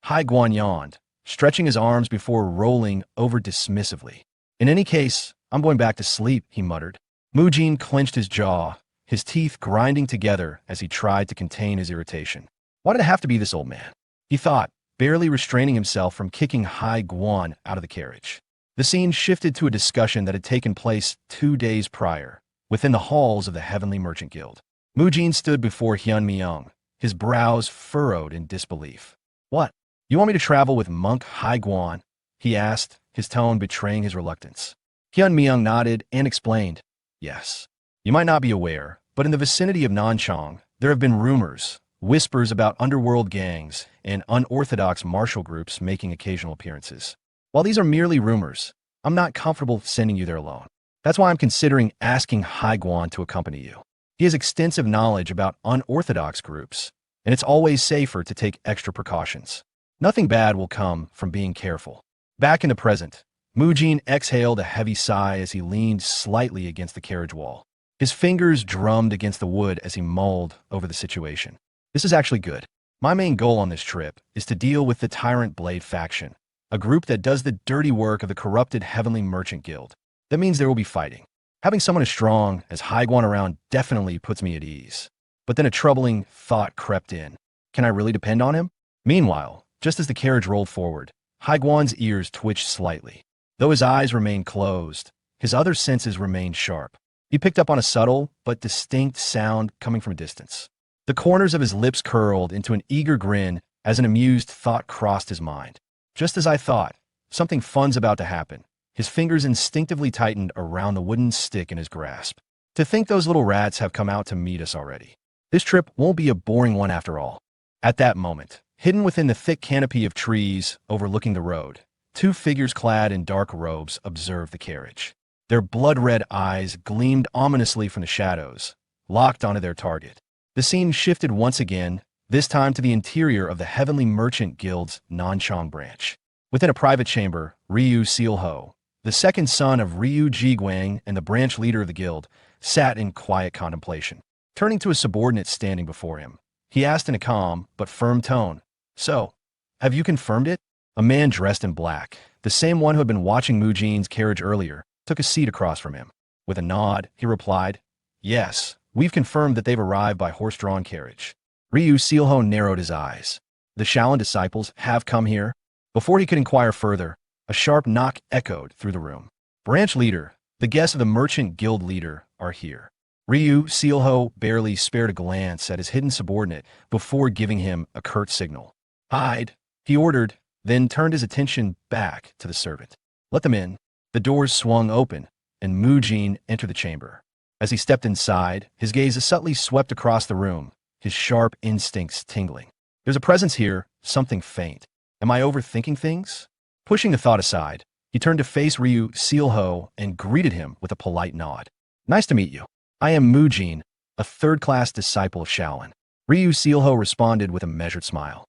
Haiguan yawned, stretching his arms before rolling over dismissively. "In any case, I'm going back to sleep," he muttered. Mujin clenched his jaw, his teeth grinding together as he tried to contain his irritation. Why did it have to be this old man? He thought, barely restraining himself from kicking Haiguan out of the carriage. The scene shifted to a discussion that had taken place 2 days prior, within the halls of the Heavenly Merchant Guild. Mujin stood before Hyun Myung, his brows furrowed in disbelief. "What? You want me to travel with Monk Haiguan?" he asked, his tone betraying his reluctance. Hyun Myung nodded and explained, "Yes. You might not be aware, but in the vicinity of Nanchang, there have been rumors, whispers about underworld gangs and unorthodox martial groups making occasional appearances. While these are merely rumors, I'm not comfortable sending you there alone. That's why I'm considering asking Haiguan to accompany you. He has extensive knowledge about unorthodox groups, and it's always safer to take extra precautions. Nothing bad will come from being careful." Back in the present, Mujin exhaled a heavy sigh as he leaned slightly against the carriage wall. His fingers drummed against the wood as he mulled over the situation. "This is actually good. My main goal on this trip is to deal with the Tyrant Blade faction, a group that does the dirty work of the corrupted Heavenly Merchant Guild. That means there will be fighting. Having someone as strong as Haiguan around definitely puts me at ease. But then a troubling thought crept in. Can I really depend on him? Meanwhile, just as the carriage rolled forward, Haiguan's ears twitched slightly. Though his eyes remained closed, his other senses remained sharp. He picked up on a subtle but distinct sound coming from a distance. The corners of his lips curled into an eager grin as an amused thought crossed his mind. Just as I thought, something fun's about to happen. His fingers instinctively tightened around the wooden stick in his grasp. To think those little rats have come out to meet us already. This trip won't be a boring one after all. At that moment, hidden within the thick canopy of trees overlooking the road, two figures clad in dark robes observed the carriage. Their blood-red eyes gleamed ominously from the shadows, locked onto their target. The scene shifted once again, this time to the interior of the Heavenly Merchant Guild's Nanchang branch. Within a private chamber, Ryu Sealho, the second son of Ryu Jiguang and the branch leader of the guild, sat in quiet contemplation. Turning to a subordinate standing before him, he asked in a calm but firm tone, "So, have you confirmed it?" A man dressed in black, the same one who had been watching Mujin's carriage earlier, took a seat across from him. With a nod, he replied, "Yes, we've confirmed that they've arrived by horse-drawn carriage." Ryu Sealho narrowed his eyes. "The Shaolin disciples have come here?" Before he could inquire further, a sharp knock echoed through the room. "Branch leader, the guests of the merchant guild leader are here." Ryu Sealho barely spared a glance at his hidden subordinate before giving him a curt signal. "Hide," he ordered, then turned his attention back to the servant. "Let them in." The doors swung open, and Mujin entered the chamber. As he stepped inside, his gaze subtly swept across the room, his sharp instincts tingling. "There's a presence here, something faint. Am I overthinking things?" Pushing the thought aside, he turned to face Ryu Sealho and greeted him with a polite nod. "Nice to meet you. I am Mujin, a third-class disciple of Shaolin." Ryu Sealho responded with a measured smile.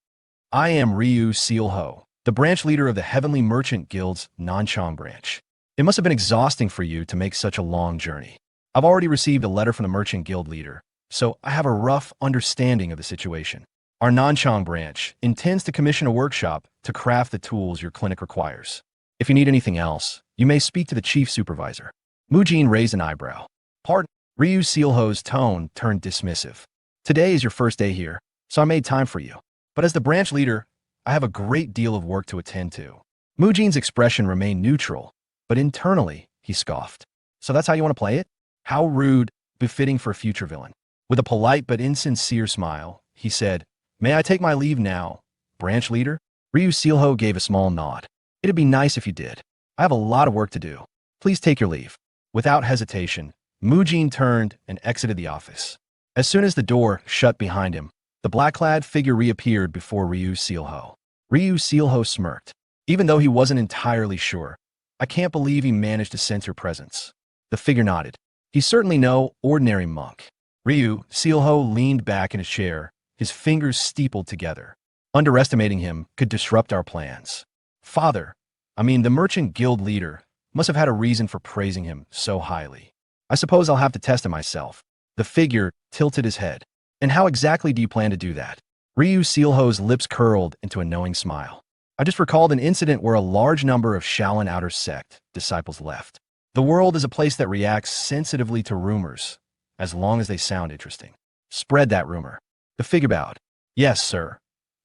"I am Ryu Sealho, the branch leader of the Heavenly Merchant Guild's Nanchang branch. It must have been exhausting for you to make such a long journey. I've already received a letter from the Merchant Guild leader, so I have a rough understanding of the situation. Our Nanchang branch intends to commission a workshop to craft the tools your clinic requires. If you need anything else, you may speak to the chief supervisor." Mujin raised an eyebrow. "Pardon?" Ryu Sealho's tone turned dismissive. "Today is your first day here, so I made time for you. But as the branch leader, I have a great deal of work to attend to." Mujin's expression remained neutral, but internally, he scoffed. "So that's how you want to play it? How rude, befitting for a future villain." With a polite but insincere smile, he said, "May I take my leave now, branch leader?" Ryu Sealho gave a small nod. "It'd be nice if you did. I have a lot of work to do. Please take your leave." Without hesitation, Mujin turned and exited the office. As soon as the door shut behind him, the black-clad figure reappeared before Ryu Sealho. Ryu Sealho smirked. Even though he wasn't entirely sure, "I can't believe he managed to sense your presence." The figure nodded. "He's certainly no ordinary monk." Ryu Sealho leaned back in his chair, his fingers steepled together. "Underestimating him could disrupt our plans. The merchant guild leader must have had a reason for praising him so highly. I suppose I'll have to test it myself." The figure tilted his head. "And how exactly do you plan to do that?" Ryu Sealho's lips curled into a knowing smile. "I just recalled an incident where a large number of Shaolin Outer Sect disciples left. The world is a place that reacts sensitively to rumors, as long as they sound interesting. Spread that rumor." The figure bowed. "Yes, sir."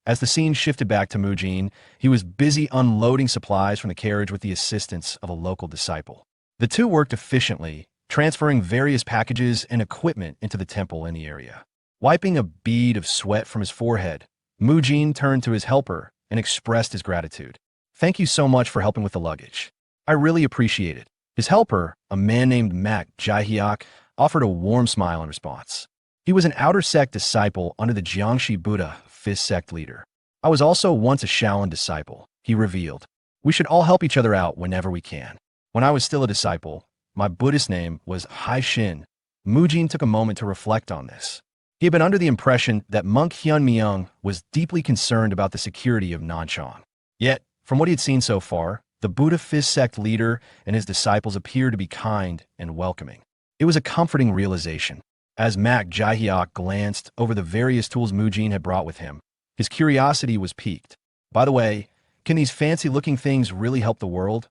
As the scene shifted back to Mujin, he was busy unloading supplies from the carriage with the assistance of a local disciple. The two worked efficiently, transferring various packages and equipment into the temple in the area. Wiping a bead of sweat from his forehead, Mujin turned to his helper and expressed his gratitude. "Thank you so much for helping with the luggage. I really appreciate it." His helper, a man named Mak Jihyok, offered a warm smile in response. He was an outer sect disciple under the Jiangxi Buddha Fifth sect leader. "I was also once a Shaolin disciple," he revealed. "We should all help each other out whenever we can. When I was still a disciple, my Buddhist name was Hai Shin." Mujin took a moment to reflect on this. He had been under the impression that monk Hyun Myung was deeply concerned about the security of Nanchang. Yet, from what he had seen so far, the Buddha Fifth sect leader and his disciples appeared to be kind and welcoming. It was a comforting realization. As Mak Jihyok glanced over the various tools Mujin had brought with him, his curiosity was piqued. "By the way, can these fancy-looking things really help the world?"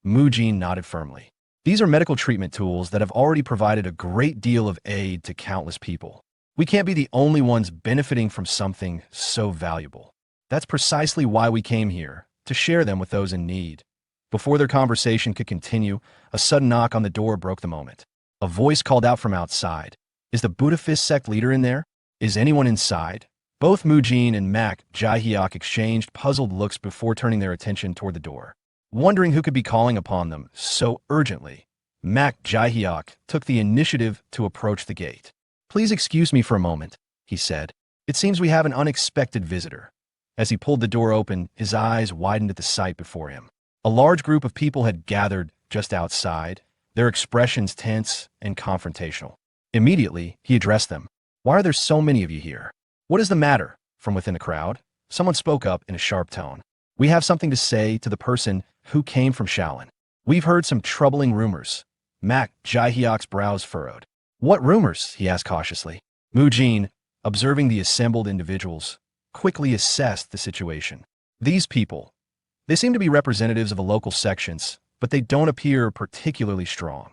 Mujin nodded firmly. These are medical treatment tools that have already provided a great deal of aid to countless people. We can't be the only ones benefiting from something so valuable. That's precisely why we came here, to share them with those in need. Before their conversation could continue, a sudden knock on the door broke the moment. A voice called out from outside. Is the Buddhist sect leader in there? Is anyone inside? Both Mujin and Mak Jaehyuk exchanged puzzled looks before turning their attention toward the door. Wondering who could be calling upon them so urgently, Mak Jaehyuk took the initiative to approach the gate. Please excuse me for a moment, he said. It seems we have an unexpected visitor. As he pulled the door open, his eyes widened at the sight before him. A large group of people had gathered just outside, their expressions tense and confrontational. Immediately, he addressed them. Why are there so many of you here? What is the matter? From within the crowd, someone spoke up in a sharp tone. We have something to say to the person who came from Shaolin. We've heard some troubling rumors. Mak Jaehyuk's brows furrowed. What rumors? He asked cautiously. Mujin, observing the assembled individuals, quickly assessed the situation. These people, they seem to be representatives of the local sections, but they don't appear particularly strong.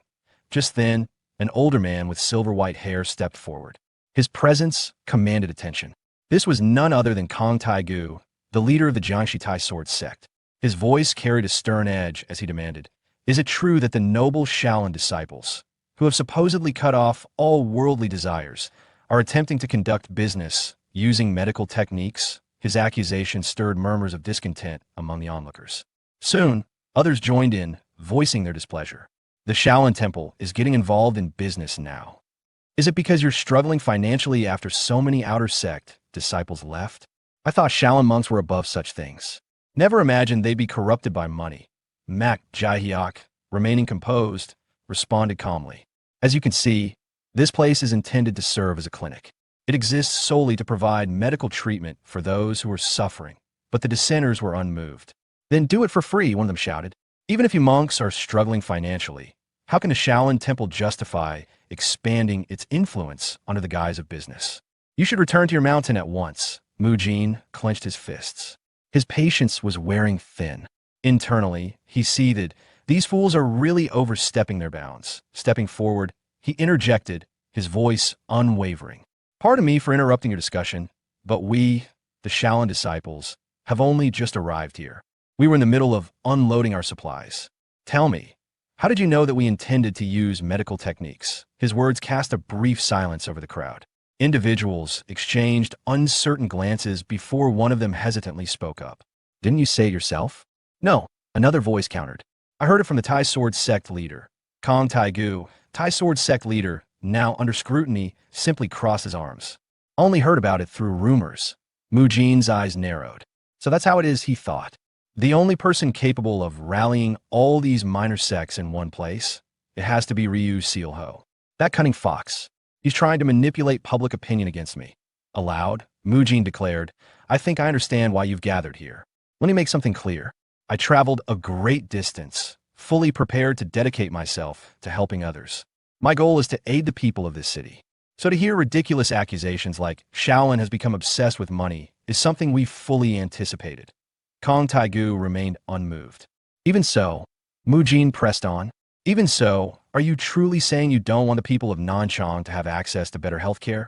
Just then, an older man with silver-white hair stepped forward. His presence commanded attention. This was none other than Kong Taigu, the leader of the Jiangxi Tai sword sect. His voice carried a stern edge as he demanded, is it true that the noble Shaolin disciples, who have supposedly cut off all worldly desires, are attempting to conduct business using medical techniques? His accusation stirred murmurs of discontent among the onlookers. Soon, others joined in, voicing their displeasure. The Shaolin Temple is getting involved in business now. Is it because you're struggling financially after so many outer sect disciples left? I thought Shaolin monks were above such things. Never imagined they'd be corrupted by money. Mak Jaehyuk, remaining composed, responded calmly. As you can see, this place is intended to serve as a clinic. It exists solely to provide medical treatment for those who are suffering, but the dissenters were unmoved. Then do it for free, one of them shouted. Even if you monks are struggling financially, how can the Shaolin Temple justify expanding its influence under the guise of business? You should return to your mountain at once. Mujin clenched his fists. His patience was wearing thin. Internally, he seethed. These fools are really overstepping their bounds. Stepping forward, he interjected, his voice unwavering. Pardon me for interrupting your discussion, but we, the Shaolin disciples, have only just arrived here. We were in the middle of unloading our supplies. Tell me, how did you know that we intended to use medical techniques? His words cast a brief silence over the crowd. Individuals exchanged uncertain glances before one of them hesitantly spoke up. Didn't you say it yourself? No, another voice countered. I heard it from the Tai Sword Sect leader. Kong Taigu, Tai Sword Sect leader, now under scrutiny, simply crossed his arms. Only heard about it through rumors. Mujin's eyes narrowed. So that's how it is, he thought. The only person capable of rallying all these minor sects in one place, it has to be Ryu Sealho. That cunning fox. He's trying to manipulate public opinion against me. Aloud, Mujin declared, I think I understand why you've gathered here. Let me make something clear. I traveled a great distance, fully prepared to dedicate myself to helping others. My goal is to aid the people of this city. So to hear ridiculous accusations like Shaolin has become obsessed with money is something we fully anticipated. Kong Taigu remained unmoved. Even so, Mujin pressed on. Even so, are you truly saying you don't want the people of Nanchang to have access to better healthcare?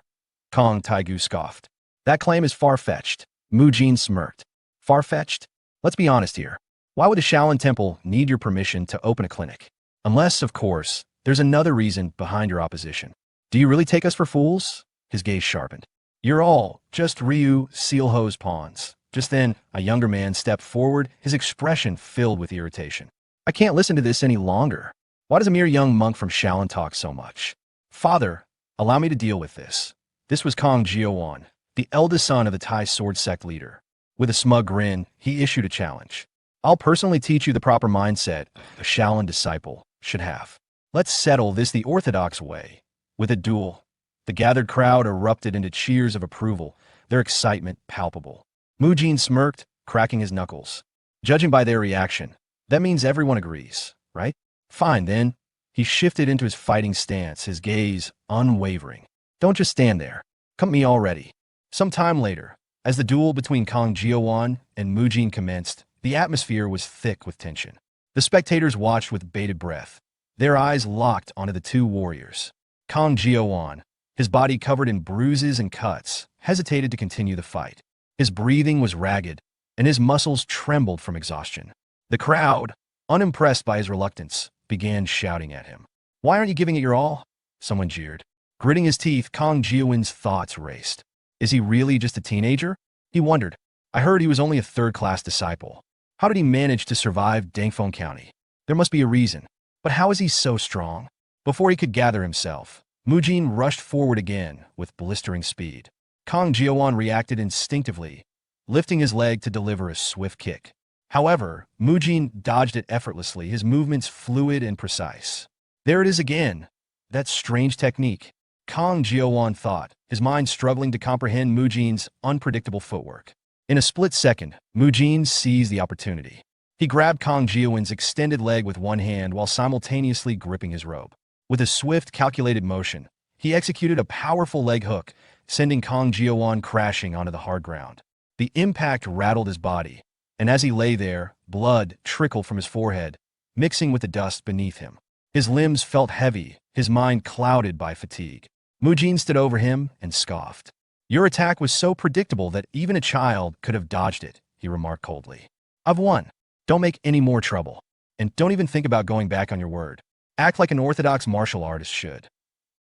Kong Taigu scoffed. That claim is far-fetched. Mujin smirked. Far-fetched? Let's be honest here. Why would the Shaolin Temple need your permission to open a clinic? Unless, of course, there's another reason behind your opposition. Do you really take us for fools? His gaze sharpened. You're all just Ryu Sealho's pawns. Just then, a younger man stepped forward, his expression filled with irritation. I can't listen to this any longer. Why does a mere young monk from Shaolin talk so much? Father, allow me to deal with this. This was Kong Jiawan, the eldest son of the Tai Sword Sect leader. With a smug grin, he issued a challenge. I'll personally teach you the proper mindset a Shaolin disciple should have. Let's settle this the orthodox way, with a duel. The gathered crowd erupted into cheers of approval, their excitement palpable. Mujin smirked, cracking his knuckles. Judging by their reaction, that means everyone agrees, right? Fine, then. He shifted into his fighting stance, his gaze unwavering. Don't just stand there. Come at me already. Some time later, as the duel between Kong Jiawan and Mujin commenced, the atmosphere was thick with tension. The spectators watched with bated breath. Their eyes locked onto the two warriors. Kang Jiowon, his body covered in bruises and cuts, hesitated to continue the fight. His breathing was ragged, and his muscles trembled from exhaustion. The crowd, unimpressed by his reluctance, began shouting at him. "Why aren't you giving it your all?" Someone jeered. Gritting his teeth, Kang Jiowon's thoughts raced. Is he really just a teenager? He wondered. I heard he was only a third-class disciple. How did he manage to survive Dangfeng County? There must be a reason. But how is he so strong? Before he could gather himself, Mujin rushed forward again with blistering speed. Kang Jiowon reacted instinctively, lifting his leg to deliver a swift kick. However, Mujin dodged it effortlessly, his movements fluid and precise. There it is again. That strange technique. Kang Jiowon thought, his mind struggling to comprehend Mujin's unpredictable footwork. In a split second, Mujin seized the opportunity. He grabbed Kang Jiowon's extended leg with one hand while simultaneously gripping his robe. With a swift, calculated motion, he executed a powerful leg hook, sending Kang Jiowon crashing onto the hard ground. The impact rattled his body, and as he lay there, blood trickled from his forehead, mixing with the dust beneath him. His limbs felt heavy, his mind clouded by fatigue. Mujin stood over him and scoffed. Your attack was so predictable that even a child could have dodged it, he remarked coldly. I've won. Don't make any more trouble. And don't even think about going back on your word. Act like an orthodox martial artist should.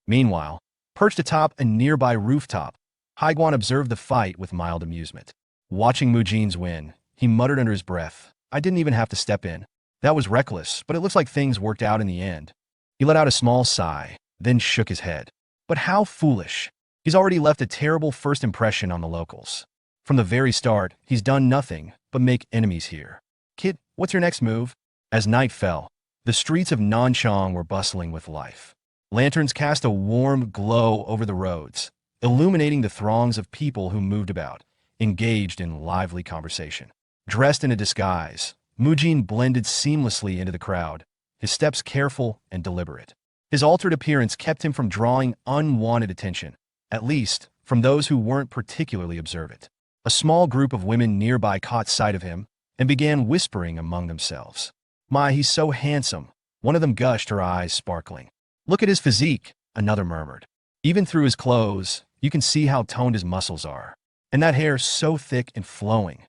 Meanwhile, perched atop a nearby rooftop, Haiguan observed the fight with mild amusement. Watching Mujin's win, he muttered under his breath, I didn't even have to step in. That was reckless, but it looks like things worked out in the end. He let out a small sigh, then shook his head. But how foolish. He's already left a terrible first impression on the locals. From the very start, he's done nothing but make enemies here. Kid, what's your next move? As night fell, the streets of Nanchang were bustling with life. Lanterns cast a warm glow over the roads, illuminating the throngs of people who moved about, engaged in lively conversation. Dressed in a disguise, Mujin blended seamlessly into the crowd, his steps careful and deliberate. His altered appearance kept him from drawing unwanted attention, at least from those who weren't particularly observant. A small group of women nearby caught sight of him and began whispering among themselves. My, he's so handsome. One of them gushed, her eyes sparkling. Look at his physique, another murmured. Even through his clothes, you can see how toned his muscles are. And that hair so thick and flowing.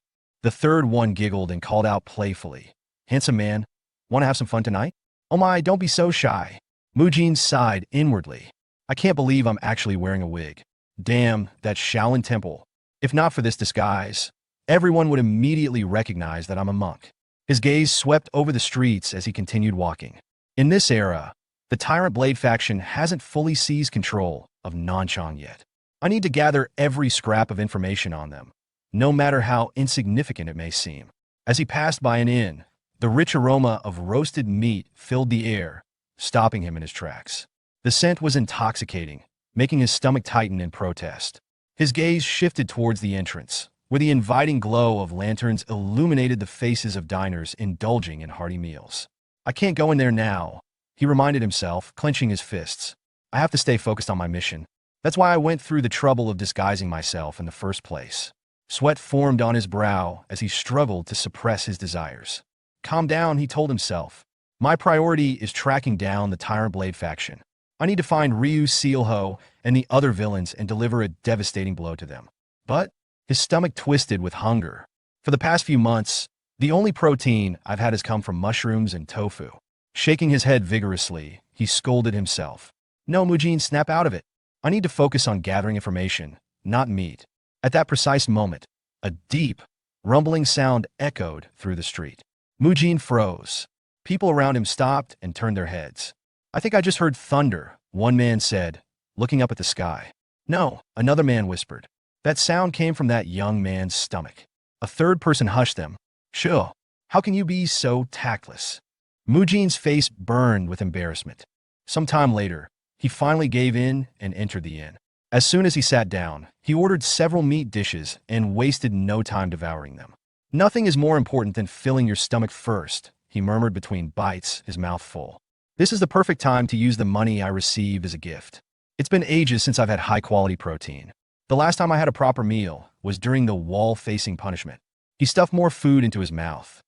The third one giggled and called out playfully. Handsome man, want to have some fun tonight? Oh my, don't be so shy. Mujin sighed inwardly. I can't believe I'm actually wearing a wig. Damn, that Shaolin temple. If not for this disguise, everyone would immediately recognize that I'm a monk. His gaze swept over the streets as he continued walking. In this era, the Tyrant Blade faction hasn't fully seized control of Nanchang yet. I need to gather every scrap of information on them, no matter how insignificant it may seem. As he passed by an inn, the rich aroma of roasted meat filled the air, stopping him in his tracks. The scent was intoxicating, making his stomach tighten in protest. His gaze shifted towards the entrance, where the inviting glow of lanterns illuminated the faces of diners indulging in hearty meals. I can't go in there now, he reminded himself, clenching his fists. I have to stay focused on my mission. That's why I went through the trouble of disguising myself in the first place. Sweat formed on his brow as he struggled to suppress his desires. Calm down, he told himself. My priority is tracking down the Tyrant Blade faction. I need to find Ryu Sealho and the other villains and deliver a devastating blow to them. But his stomach twisted with hunger. For the past few months, the only protein I've had has come from mushrooms and tofu. Shaking his head vigorously, he scolded himself. No, Mujin, snap out of it. I need to focus on gathering information, not meat. At that precise moment, a deep, rumbling sound echoed through the street. Mujin froze. People around him stopped and turned their heads. I think I just heard thunder, one man said, looking up at the sky. No, another man whispered. That sound came from that young man's stomach. A third person hushed them. Sure, how can you be so tactless? Mujin's face burned with embarrassment. Some time later, he finally gave in and entered the inn. As soon as he sat down, he ordered several meat dishes and wasted no time devouring them. Nothing is more important than filling your stomach first, he murmured between bites, his mouth full. This is the perfect time to use the money I received as a gift. It's been ages since I've had high-quality protein. The last time I had a proper meal was during the wall-facing punishment. He stuffed more food into his mouth.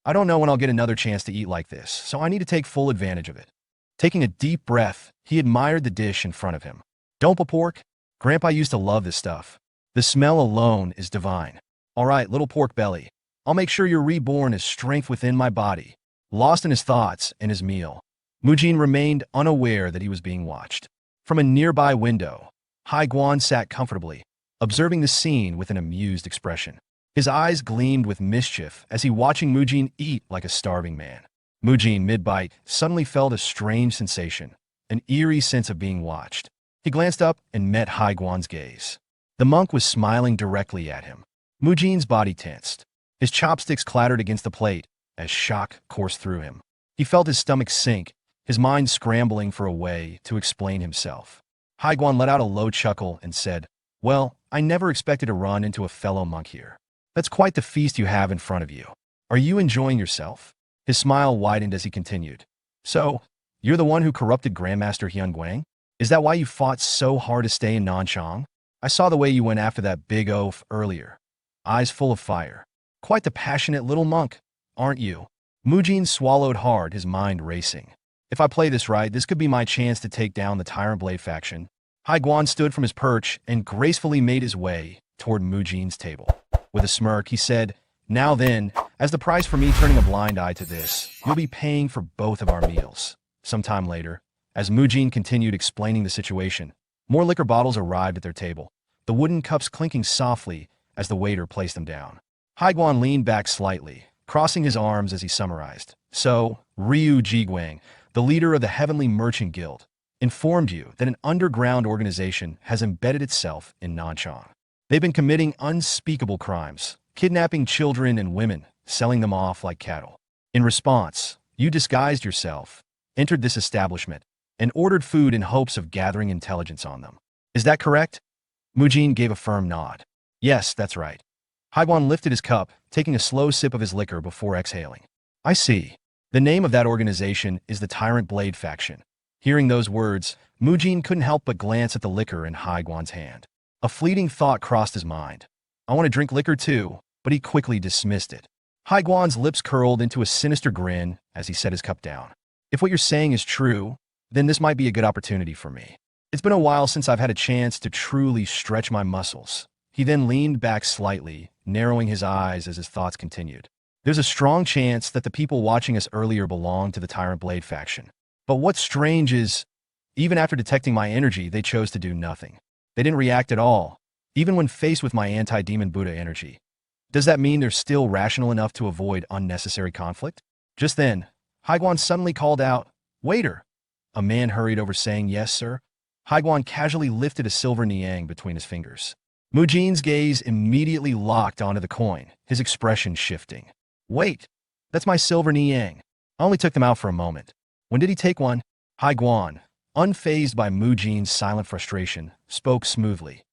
I don't know when I'll get another chance to eat like this, so I need to take full advantage of it. Taking a deep breath, he admired the dish in front of him. Dompa pork? Grandpa used to love this stuff. The smell alone is divine. All right, little pork belly. I'll make sure you're reborn as strength within my body. Lost in his thoughts and his meal, Mujin remained unaware that he was being watched. From a nearby window, Hai Guan sat comfortably, observing the scene with an amused expression. His eyes gleamed with mischief as he watching Mujin eat like a starving man. Mujin, mid-bite, suddenly felt a strange sensation, an eerie sense of being watched. He glanced up and met Hai Guan's gaze. The monk was smiling directly at him. Mujin's body tensed. His chopsticks clattered against the plate as shock coursed through him. He felt his stomach sink, his mind scrambling for a way to explain himself. Hai Guan let out a low chuckle and said, "Well, I never expected to run into a fellow monk here. That's quite the feast you have in front of you. Are you enjoying yourself?" His smile widened as he continued. "So, you're the one who corrupted Grandmaster Hyun Guang? Is that why you fought so hard to stay in Nanchang? I saw the way you went after that big oaf earlier. Eyes full of fire. Quite the passionate little monk, aren't you?" Mujin swallowed hard, his mind racing. If I play this right, this could be my chance to take down the Tyrant Blade faction. Hai Guan stood from his perch and gracefully made his way toward Mujin's table. With a smirk, he said, "Now then, as the price for me turning a blind eye to this, you'll be paying for both of our meals." Sometime later, as Mujin continued explaining the situation, more liquor bottles arrived at their table, the wooden cups clinking softly as the waiter placed them down. Hai Guan leaned back slightly, crossing his arms as he summarized. "So, Ryu Jiguang, the leader of the Heavenly Merchant Guild, informed you that an underground organization has embedded itself in Nanchang. They've been committing unspeakable crimes, kidnapping children and women, selling them off like cattle. In response, you disguised yourself, entered this establishment, and ordered food in hopes of gathering intelligence on them. Is that correct?" Mujin gave a firm nod. "Yes, that's right." Hai Guan lifted his cup, taking a slow sip of his liquor before exhaling. "I see. The name of that organization is the Tyrant Blade faction." Hearing those words, Mujin couldn't help but glance at the liquor in Hai Guan's hand. A fleeting thought crossed his mind. I want to drink liquor too, but he quickly dismissed it. Hai Guan's lips curled into a sinister grin as he set his cup down. "If what you're saying is true, then this might be a good opportunity for me. It's been a while since I've had a chance to truly stretch my muscles." He then leaned back slightly, narrowing his eyes as his thoughts continued. "There's a strong chance that the people watching us earlier belonged to the Tyrant Blade faction. But what's strange is, even after detecting my energy, they chose to do nothing. They didn't react at all, even when faced with my anti-demon Buddha energy. Does that mean they're still rational enough to avoid unnecessary conflict?" Just then, Hai Guan suddenly called out, "Waiter!" A man hurried over saying, "Yes, sir." Hai Guan casually lifted a silver niang between his fingers. Mujin's gaze immediately locked onto the coin, his expression shifting. "Wait, that's my silver niang. I only took them out for a moment. When did he take one?" Hai Guan, unfazed by Mujin's silent frustration, spoke smoothly.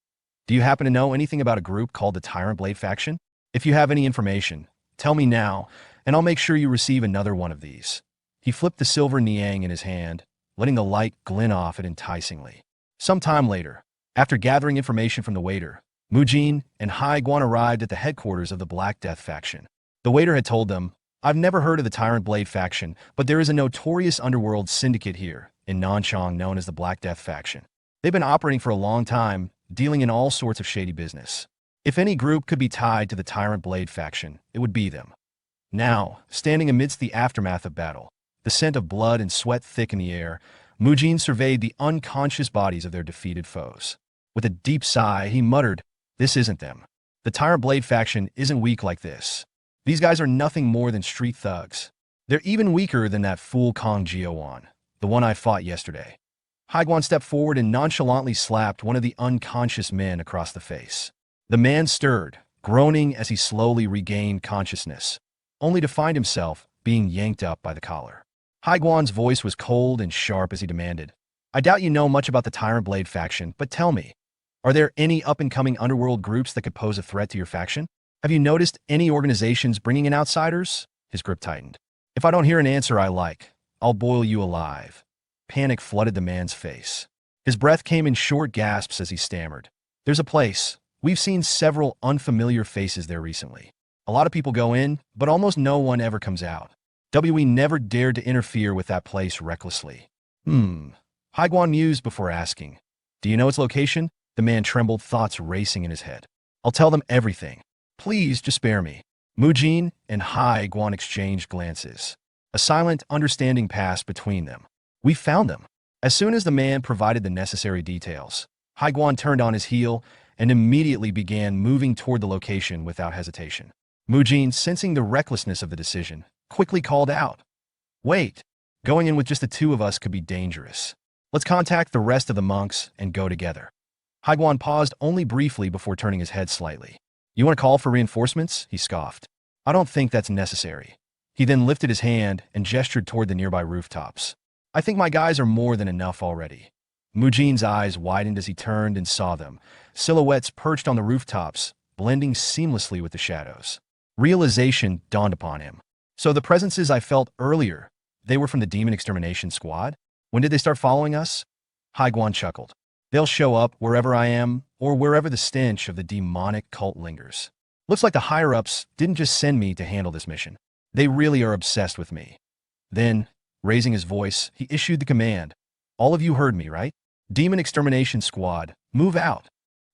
"Do you happen to know anything about a group called the Tyrant Blade faction? If you have any information, tell me now, and I'll make sure you receive another one of these." He flipped the silver niang in his hand, letting the light glint off it enticingly. Some time later, after gathering information from the waiter, Mujin and Hai Guan arrived at the headquarters of the Black Death faction. The waiter had told them, "I've never heard of the Tyrant Blade faction, but there is a notorious underworld syndicate here in Nanchang known as the Black Death faction. They've been operating for a long time, dealing in all sorts of shady business. If any group could be tied to the Tyrant Blade faction, it would be them." Now, standing amidst the aftermath of battle, the scent of blood and sweat thick in the air, Mujin surveyed the unconscious bodies of their defeated foes. With a deep sigh, he muttered, "This isn't them. The Tyrant Blade faction isn't weak like this. These guys are nothing more than street thugs. They're even weaker than that fool Kong Jiawan, the one I fought yesterday." Hai Guan stepped forward and nonchalantly slapped one of the unconscious men across the face. The man stirred, groaning as he slowly regained consciousness, only to find himself being yanked up by the collar. Hai Guan's voice was cold and sharp as he demanded, "I doubt you know much about the Tyrant Blade faction, but tell me, are there any up-and-coming underworld groups that could pose a threat to your faction? Have you noticed any organizations bringing in outsiders?" His grip tightened. "If I don't hear an answer I like, I'll boil you alive." Panic flooded the man's face. His breath came in short gasps as he stammered. "There's a place. We've seen several unfamiliar faces there recently. A lot of people go in, but almost no one ever comes out. We never dared to interfere with that place recklessly. Haiguan mused before asking. Do you know its location? The man trembled, thoughts racing in his head. I'll tell them everything. Please, just spare me. Mujin and Haiguan exchanged glances. A silent understanding passed between them. We found them. As soon as the man provided the necessary details, Haiguan turned on his heel and immediately began moving toward the location without hesitation. Mujin, sensing the recklessness of the decision, quickly called out. Wait, going in with just the two of us could be dangerous. Let's contact the rest of the monks and go together. Haiguan paused only briefly before turning his head slightly. You want to call for reinforcements? He scoffed. I don't think that's necessary. He then lifted his hand and gestured toward the nearby rooftops. I think my guys are more than enough already. Mujin's eyes widened as he turned and saw them, silhouettes perched on the rooftops, blending seamlessly with the shadows. Realization dawned upon him. So the presences I felt earlier, they were from the demon extermination squad? When did they start following us? Haiguan chuckled. They'll show up wherever I am, or wherever the stench of the demonic cult lingers. Looks like the higher-ups didn't just send me to handle this mission. They really are obsessed with me. Then, raising his voice, he issued the command. All of you heard me, right? Demon Extermination Squad, move out.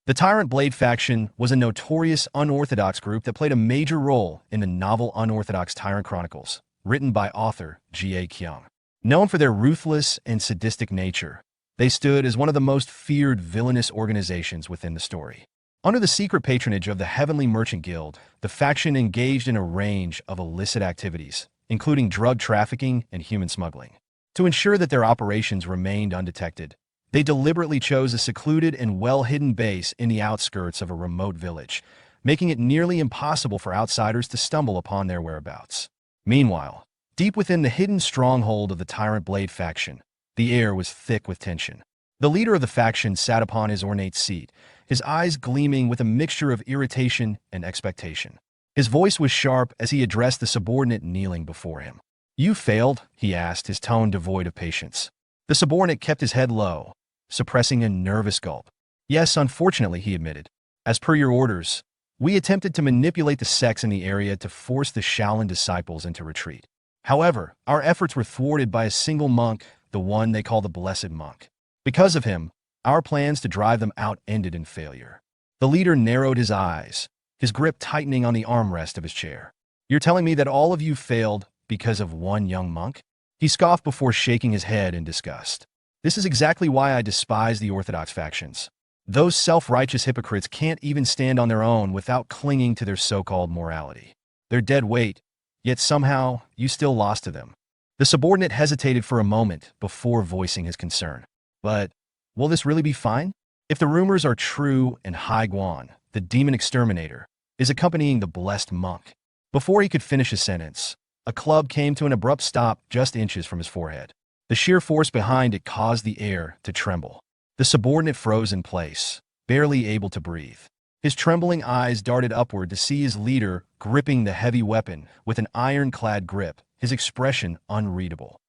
The Tyrant Blade faction was a notorious unorthodox group that played a major role in the novel Unorthodox Tyrant Chronicles, written by author G.A. Kyung. Known for their ruthless and sadistic nature, they stood as one of the most feared villainous organizations within the story. Under the secret patronage of the Heavenly Merchant Guild, the faction engaged in a range of illicit activities, including drug trafficking and human smuggling. To ensure that their operations remained undetected, they deliberately chose a secluded and well-hidden base in the outskirts of a remote village, making it nearly impossible for outsiders to stumble upon their whereabouts. Meanwhile, deep within the hidden stronghold of the Tyrant Blade faction, the air was thick with tension. The leader of the faction sat upon his ornate seat, his eyes gleaming with a mixture of irritation and expectation. His voice was sharp as he addressed the subordinate kneeling before him. You failed, he asked, his tone devoid of patience. The subordinate kept his head low, suppressing a nervous gulp. Yes, unfortunately, he admitted. As per your orders, we attempted to manipulate the sects in the area to force the Shaolin disciples into retreat. However, our efforts were thwarted by a single monk, the one they call the Blessed Monk. Because of him, our plans to drive them out ended in failure. The leader narrowed his eyes, his grip tightening on the armrest of his chair. You're telling me that all of you failed because of one young monk? He scoffed before shaking his head in disgust. This is exactly why I despise the Orthodox factions. Those self-righteous hypocrites can't even stand on their own without clinging to their so-called morality. They're dead weight, yet somehow you still lost to them. The subordinate hesitated for a moment before voicing his concern. But will this really be fine? If the rumors are true and Haiguan, the demon exterminator, is accompanying the blessed monk. Before he could finish his sentence, a club came to an abrupt stop just inches from his forehead. The sheer force behind it caused the air to tremble. The subordinate froze in place, barely able to breathe. His trembling eyes darted upward to see his leader gripping the heavy weapon with an ironclad grip, his expression unreadable.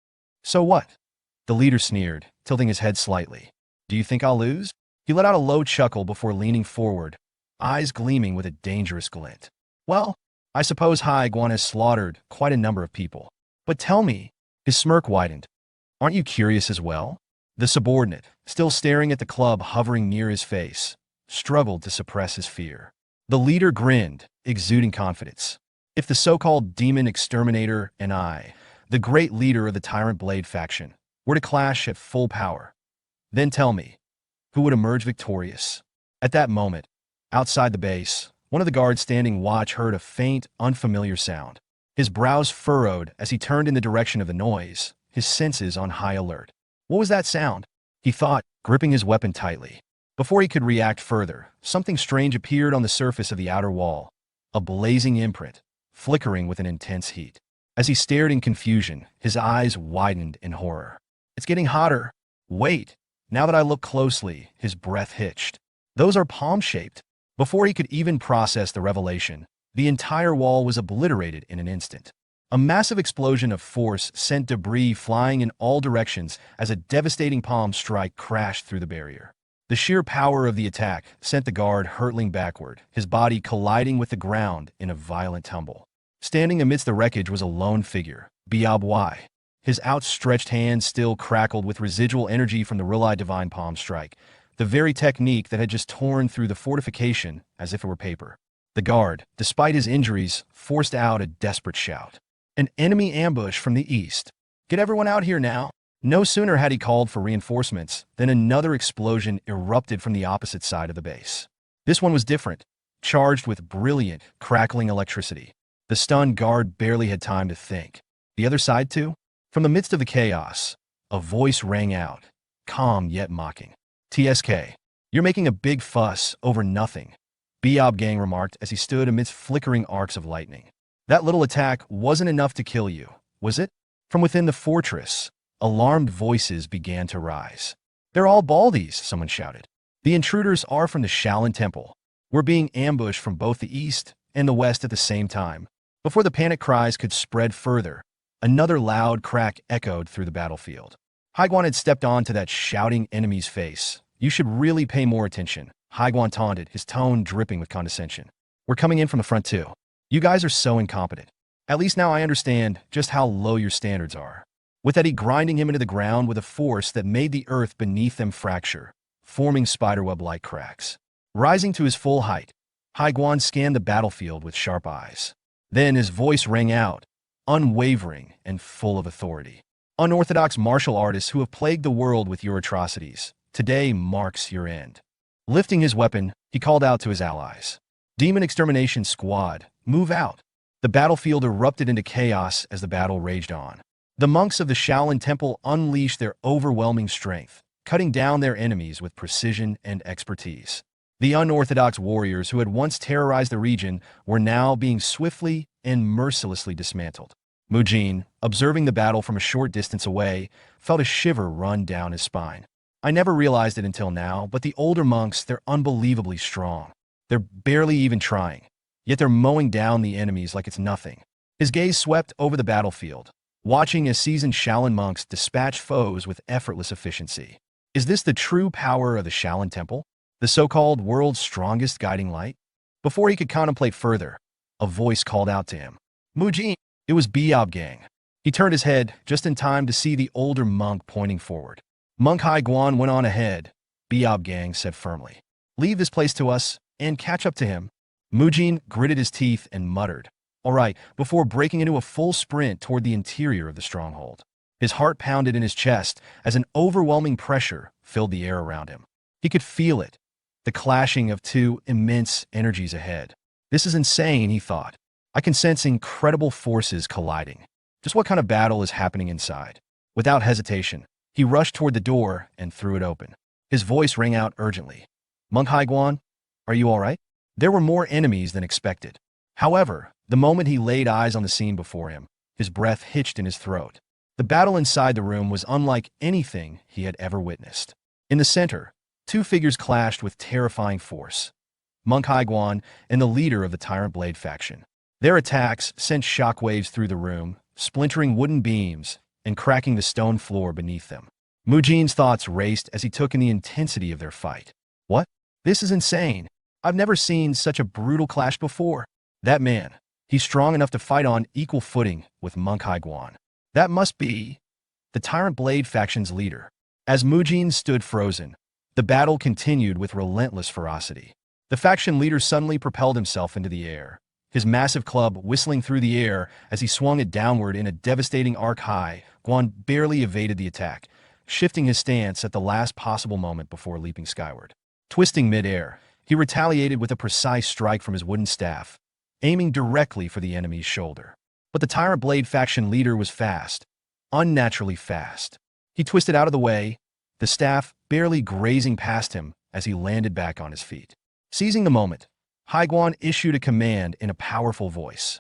So what? The leader sneered, tilting his head slightly. Do you think I'll lose? He let out a low chuckle before leaning forward, eyes gleaming with a dangerous glint. Well, I suppose Haiguan has slaughtered quite a number of people. But tell me, his smirk widened. Aren't you curious as well? The subordinate, still staring at the club hovering near his face, struggled to suppress his fear. The leader grinned, exuding confidence. If the so-called demon exterminator and I, the great leader of the Tyrant Blade faction, were to clash at full power, then tell me, who would emerge victorious? At that moment, outside the base, one of the guards standing watch heard a faint, unfamiliar sound. His brows furrowed as he turned in the direction of the noise, his senses on high alert. What was that sound? He thought, gripping his weapon tightly. Before he could react further, something strange appeared on the surface of the outer wall, a blazing imprint, flickering with an intense heat. As he stared in confusion, his eyes widened in horror. It's getting hotter. Wait. Now that I look closely, his breath hitched. Those are palm-shaped. Before he could even process the revelation, the entire wall was obliterated in an instant. A massive explosion of force sent debris flying in all directions as a devastating palm strike crashed through the barrier. The sheer power of the attack sent the guard hurtling backward, his body colliding with the ground in a violent tumble. Standing amidst the wreckage was a lone figure, Biaobai. His outstretched hand still crackled with residual energy from the Rilai Divine Palm Strike, the very technique that had just torn through the fortification as if it were paper. The guard, despite his injuries, forced out a desperate shout. An enemy ambush from the east. Get everyone out here now. No sooner had he called for reinforcements than another explosion erupted from the opposite side of the base. This one was different, charged with brilliant, crackling electricity. The stunned guard barely had time to think. The other side, too? From the midst of the chaos, a voice rang out, calm yet mocking. "TSK, you're making a big fuss over nothing," Biob Gang remarked as he stood amidst flickering arcs of lightning. "That little attack wasn't enough to kill you, was it?" From within the fortress, alarmed voices began to rise. "They're all Baldies," someone shouted. "The intruders are from the Shaolin Temple. We're being ambushed from both the east and the west at the same time." Before the panic cries could spread further, another loud crack echoed through the battlefield. Haiguan had stepped onto that shouting enemy's face. "You should really pay more attention," Haiguan taunted, his tone dripping with condescension. "We're coming in from the front too. You guys are so incompetent. At least now I understand just how low your standards are." With that, he grinding him into the ground with a force that made the earth beneath them fracture, forming spiderweb-like cracks. Rising to his full height, Haiguan scanned the battlefield with sharp eyes. Then his voice rang out, unwavering and full of authority. "Unorthodox martial artists who have plagued the world with your atrocities, today marks your end." Lifting his weapon, he called out to his allies. "Demon Extermination Squad, move out." The battlefield erupted into chaos as the battle raged on. The monks of the Shaolin Temple unleashed their overwhelming strength, cutting down their enemies with precision and expertise. The unorthodox warriors who had once terrorized the region were now being swiftly and mercilessly dismantled. Mujin, observing the battle from a short distance away, felt a shiver run down his spine. "I never realized it until now, but the older monks, they're unbelievably strong. They're barely even trying, yet they're mowing down the enemies like it's nothing." His gaze swept over the battlefield, watching as seasoned Shaolin monks dispatch foes with effortless efficiency. Is this the true power of the Shaolin Temple? The so-called world's strongest guiding light? Before he could contemplate further, a voice called out to him. "Mujin!" It was Biob Gang. He turned his head just in time to see the older monk pointing forward. Monk Haiguan went on ahead, Biob Gang said firmly. "Leave this place to us and catch up to him." Mujin gritted his teeth and muttered, "All right," before breaking into a full sprint toward the interior of the stronghold. His heart pounded in his chest as an overwhelming pressure filled the air around him. He could feel it, the clashing of two immense energies ahead. "This is insane," he thought. "I can sense incredible forces colliding. Just what kind of battle is happening inside?" Without hesitation, he rushed toward the door and threw it open. His voice rang out urgently. "Monk Haiguan, are you all right?" There were more enemies than expected. However, the moment he laid eyes on the scene before him, his breath hitched in his throat. The battle inside the room was unlike anything he had ever witnessed. In the center, two figures clashed with terrifying force. Monk Haiguan and the leader of the Tyrant Blade faction. Their attacks sent shockwaves through the room, splintering wooden beams and cracking the stone floor beneath them. Mujin's thoughts raced as he took in the intensity of their fight. "What? This is insane. I've never seen such a brutal clash before. That man, he's strong enough to fight on equal footing with Monk Haiguan. That must be the Tyrant Blade faction's leader." As Mujin stood frozen, the battle continued with relentless ferocity. The faction leader suddenly propelled himself into the air, his massive club whistling through the air as he swung it downward in a devastating arc high. Guan barely evaded the attack, shifting his stance at the last possible moment before leaping skyward. Twisting mid-air, he retaliated with a precise strike from his wooden staff, aiming directly for the enemy's shoulder. But the Tyrant Blade faction leader was fast, unnaturally fast. He twisted out of the way, the staff barely grazing past him as he landed back on his feet. Seizing the moment, Haiguan issued a command in a powerful voice.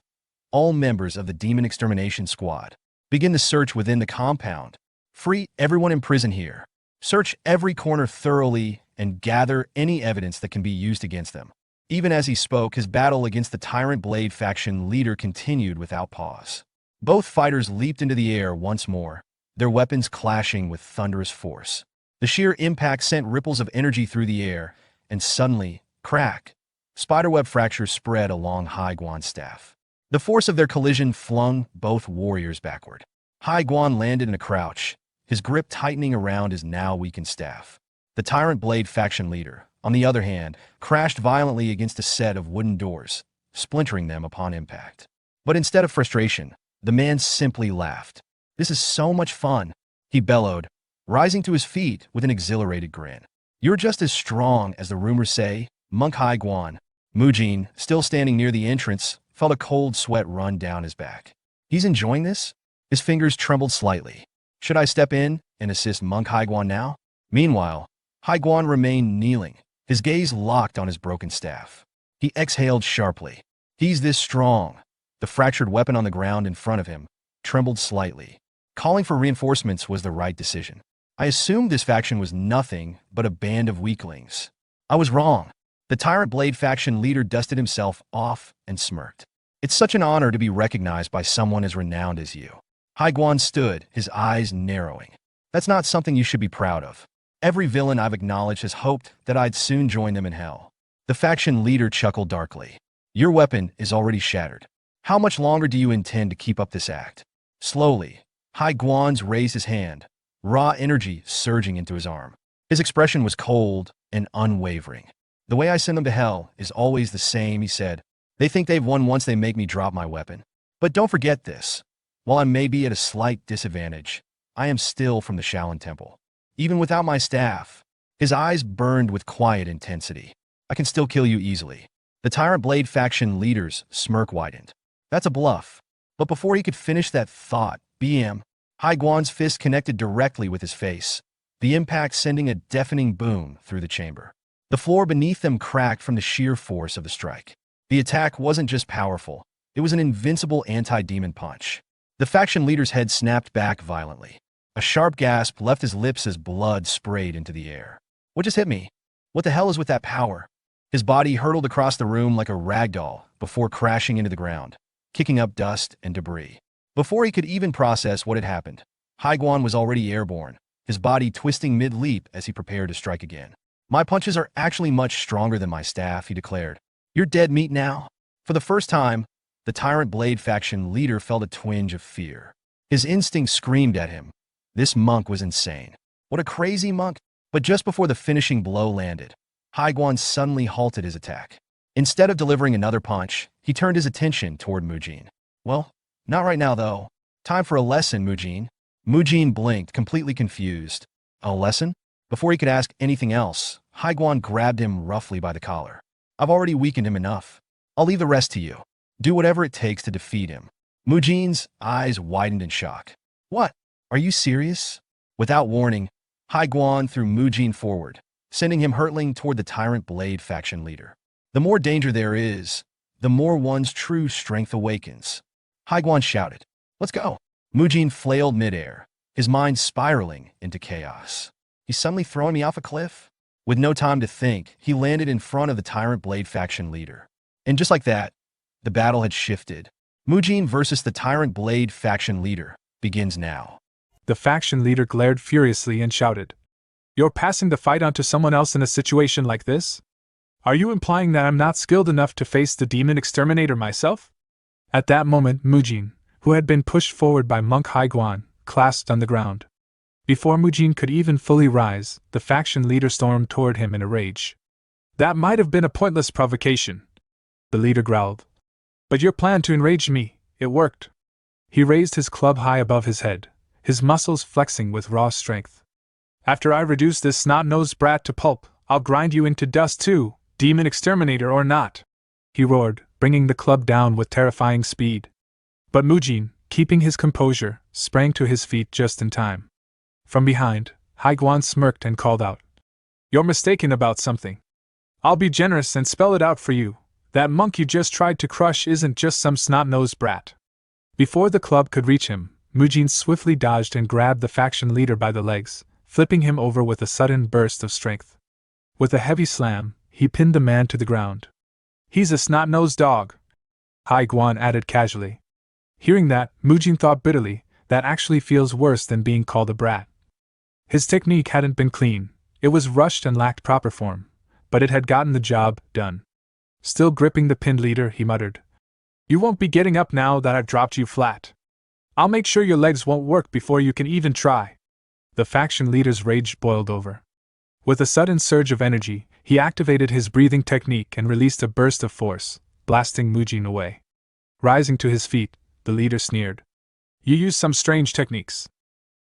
"All members of the Demon Extermination Squad, begin the search within the compound. Free everyone in prison here. Search every corner thoroughly and gather any evidence that can be used against them." Even as he spoke, his battle against the Tyrant Blade faction leader continued without pause. Both fighters leaped into the air once more, their weapons clashing with thunderous force. The sheer impact sent ripples of energy through the air, and suddenly, crack, spiderweb fractures spread along Haiguan's staff. The force of their collision flung both warriors backward. Hai Guan landed in a crouch, his grip tightening around his now weakened staff. The Tyrant Blade faction leader, on the other hand, crashed violently against a set of wooden doors, splintering them upon impact. But instead of frustration, the man simply laughed. "This is so much fun," he bellowed, rising to his feet with an exhilarated grin. "You're just as strong as the rumors say, Monk Hai Guan." Mujin, still standing near the entrance, felt a cold sweat run down his back. He's enjoying this? His fingers trembled slightly. Should I step in and assist Monk Hai Guan now? Meanwhile, Hai Guan remained kneeling, his gaze locked on his broken staff. He exhaled sharply. He's this strong. The fractured weapon on the ground in front of him trembled slightly. Calling for reinforcements was the right decision. I assumed this faction was nothing but a band of weaklings. I was wrong. The Tyrant Blade faction leader dusted himself off and smirked. "It's such an honor to be recognized by someone as renowned as you." Hai Guan stood, his eyes narrowing. "That's not something you should be proud of. Every villain I've acknowledged has hoped that I'd soon join them in hell." The faction leader chuckled darkly. "Your weapon is already shattered. How much longer do you intend to keep up this act?" Slowly, Hai Guan raised his hand, raw energy surging into his arm. His expression was cold and unwavering. "The way I send them to hell is always the same," he said. "They think they've won once they make me drop my weapon. But don't forget this. While I may be at a slight disadvantage, I am still from the Shaolin Temple. Even without my staff," his eyes burned with quiet intensity, "I can still kill you easily." The Tyrant Blade faction leader's smirk widened. "That's a bluff." But before he could finish that thought, BM, Hai Guan's fist connected directly with his face, the impact sending a deafening boom through the chamber. The floor beneath them cracked from the sheer force of the strike. The attack wasn't just powerful, it was an invincible anti-demon punch. The faction leader's head snapped back violently. A sharp gasp left his lips as blood sprayed into the air. "What just hit me? What the hell is with that power?" His body hurtled across the room like a ragdoll before crashing into the ground, kicking up dust and debris. Before he could even process what had happened, Hai Guan was already airborne, his body twisting mid-leap as he prepared to strike again. "My punches are actually much stronger than my staff," he declared. "You're dead meat now." For the first time, the Tyrant Blade faction leader felt a twinge of fear. His instinct screamed at him. This monk was insane. What a crazy monk! But just before the finishing blow landed, Hai Guan suddenly halted his attack. Instead of delivering another punch, he turned his attention toward Mujin. "Well, not right now, though. Time for a lesson, Mujin." Mujin blinked, completely confused. "A lesson?" Before he could ask anything else, Hai Guan grabbed him roughly by the collar. "I've already weakened him enough. I'll leave the rest to you. Do whatever it takes to defeat him." Mujin's eyes widened in shock. "What? Are you serious?" Without warning, Hai Guan threw Mujin forward, sending him hurtling toward the Tyrant Blade faction leader. The more danger there is, the more one's true strength awakens. Hai Guan shouted, "Let's go." Mujin flailed midair, his mind spiraling into chaos. "He's suddenly throwing me off a cliff?" With no time to think, he landed in front of the Tyrant Blade faction leader. And just like that, the battle had shifted. Mujin versus the Tyrant Blade faction leader begins now. The faction leader glared furiously and shouted, "You're passing the fight on to someone else in a situation like this? Are you implying that I'm not skilled enough to face the demon exterminator myself?" At that moment, Mujin, who had been pushed forward by Monk Hai Guan, clasped on the ground. Before Mujin could even fully rise, the faction leader stormed toward him in a rage. "That might have been a pointless provocation," the leader growled. "But your plan to enrage me, it worked." He raised his club high above his head, his muscles flexing with raw strength. "After I reduce this snot-nosed brat to pulp, I'll grind you into dust too, demon exterminator or not," he roared, bringing the club down with terrifying speed. But Mujin, keeping his composure, sprang to his feet just in time. From behind, Hai Guan smirked and called out, "You're mistaken about something. I'll be generous and spell it out for you. That monk you just tried to crush isn't just some snot-nosed brat." Before the club could reach him, Mujin swiftly dodged and grabbed the faction leader by the legs, flipping him over with a sudden burst of strength. With a heavy slam, he pinned the man to the ground. "He's a snot-nosed dog," Hai Guan added casually. Hearing that, Mujin thought bitterly, that actually feels worse than being called a brat. His technique hadn't been clean, it was rushed and lacked proper form, but it had gotten the job done. Still gripping the pinned leader, he muttered, "You won't be getting up now that I've dropped you flat. I'll make sure your legs won't work before you can even try. The faction leader's rage boiled over. With a sudden surge of energy, he activated his breathing technique and released a burst of force, blasting Mujin away. Rising to his feet, the leader sneered. You use some strange techniques.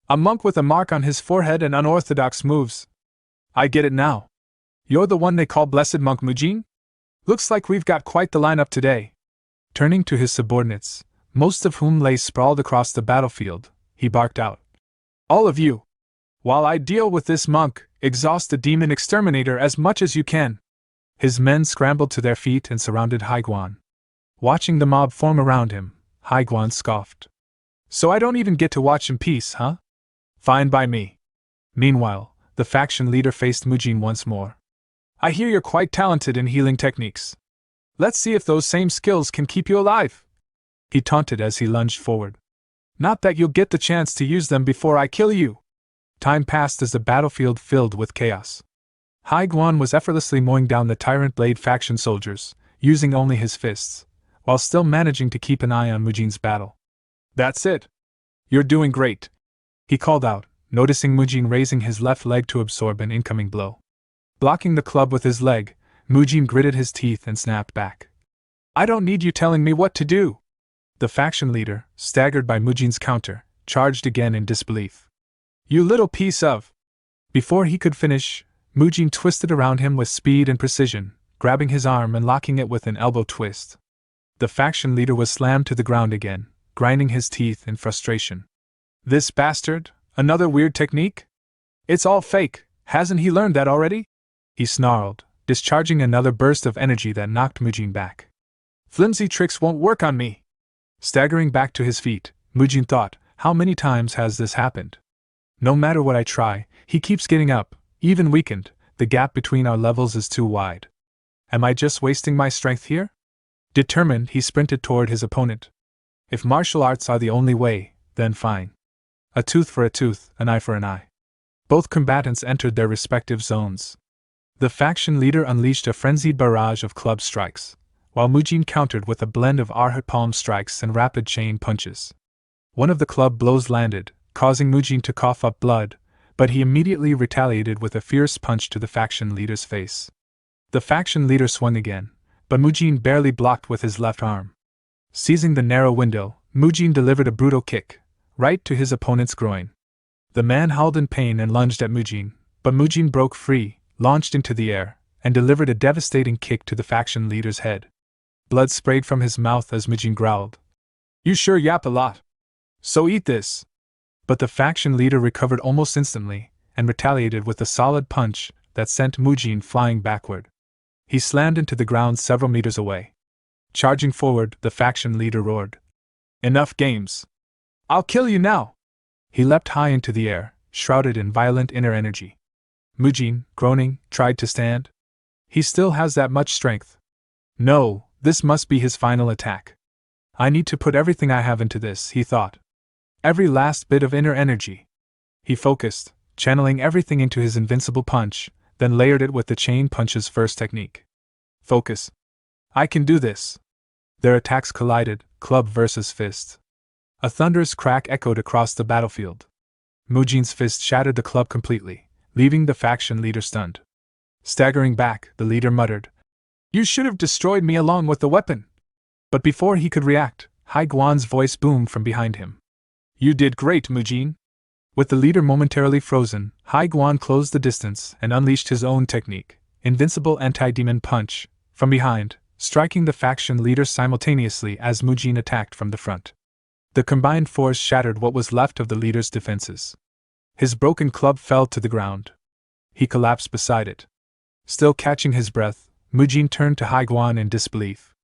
A monk with a mark on his forehead and unorthodox moves. I get it now. You're the one they call Blessed Monk Mujin? Looks like we've got quite the lineup today. Turning to his subordinates, most of whom lay sprawled across the battlefield, he barked out. All of you! While I deal with this monk, exhaust the demon exterminator as much as you can. His men scrambled to their feet and surrounded Haiguan. Watching the mob form around him, Haiguan scoffed. So I don't even get to watch in peace, huh? Fine by me. Meanwhile, the faction leader faced Mujin once more. I hear you're quite talented in healing techniques. Let's see if those same skills can keep you alive. He taunted as he lunged forward. Not that you'll get the chance to use them before I kill you. Time passed as the battlefield filled with chaos. Haiguan was effortlessly mowing down the Tyrant Blade faction soldiers, using only his fists, while still managing to keep an eye on Mujin's battle. That's it. You're doing great, he called out, noticing Mujin raising his left leg to absorb an incoming blow. Blocking the club with his leg, Mujin gritted his teeth and snapped back. I don't need you telling me what to do. The faction leader, staggered by Mujin's counter, charged again in disbelief. You little piece of... Before he could finish, Mujin twisted around him with speed and precision, grabbing his arm and locking it with an elbow twist. The faction leader was slammed to the ground again, grinding his teeth in frustration. This bastard? Another weird technique? It's all fake, hasn't he learned that already? He snarled, discharging another burst of energy that knocked Mujin back. Flimsy tricks won't work on me. Staggering back to his feet, Mujin thought, how many times has this happened? No matter what I try, he keeps getting up, even weakened, the gap between our levels is too wide. Am I just wasting my strength here? Determined, he sprinted toward his opponent. If martial arts are the only way, then fine. A tooth for a tooth, an eye for an eye. Both combatants entered their respective zones. The faction leader unleashed a frenzied barrage of club strikes, while Mujin countered with a blend of arhat palm strikes and rapid chain punches. One of the club blows landed, causing Mujin to cough up blood, but he immediately retaliated with a fierce punch to the faction leader's face. The faction leader swung again, but Mujin barely blocked with his left arm. Seizing the narrow window, Mujin delivered a brutal kick, right to his opponent's groin. The man howled in pain and lunged at Mujin, but Mujin broke free, launched into the air, and delivered a devastating kick to the faction leader's head. Blood sprayed from his mouth as Mujin growled. You sure yap a lot. So eat this. But the faction leader recovered almost instantly, and retaliated with a solid punch that sent Mujin flying backward. He slammed into the ground several meters away. Charging forward, the faction leader roared. Enough games. I'll kill you now. He leapt high into the air, shrouded in violent inner energy. Mujin, groaning, tried to stand. He still has that much strength. No, this must be his final attack. I need to put everything I have into this, he thought. Every last bit of inner energy. He focused, channeling everything into his invincible punch, then layered it with the chain punch's first technique. Focus. I can do this. Their attacks collided, club versus fist. A thunderous crack echoed across the battlefield. Mujin's fist shattered the club completely, leaving the faction leader stunned. Staggering back, the leader muttered, You should have destroyed me along with the weapon. But before he could react, Haiguan's voice boomed from behind him. You did great, Mujin. With the leader momentarily frozen, Haiguan closed the distance and unleashed his own technique, Invincible Anti-Demon Punch, from behind, striking the faction leader simultaneously as Mujin attacked from the front. The combined force shattered what was left of the leader's defenses. His broken club fell to the ground. He collapsed beside it. Still catching his breath, Mujin turned to Haiguan in disbelief.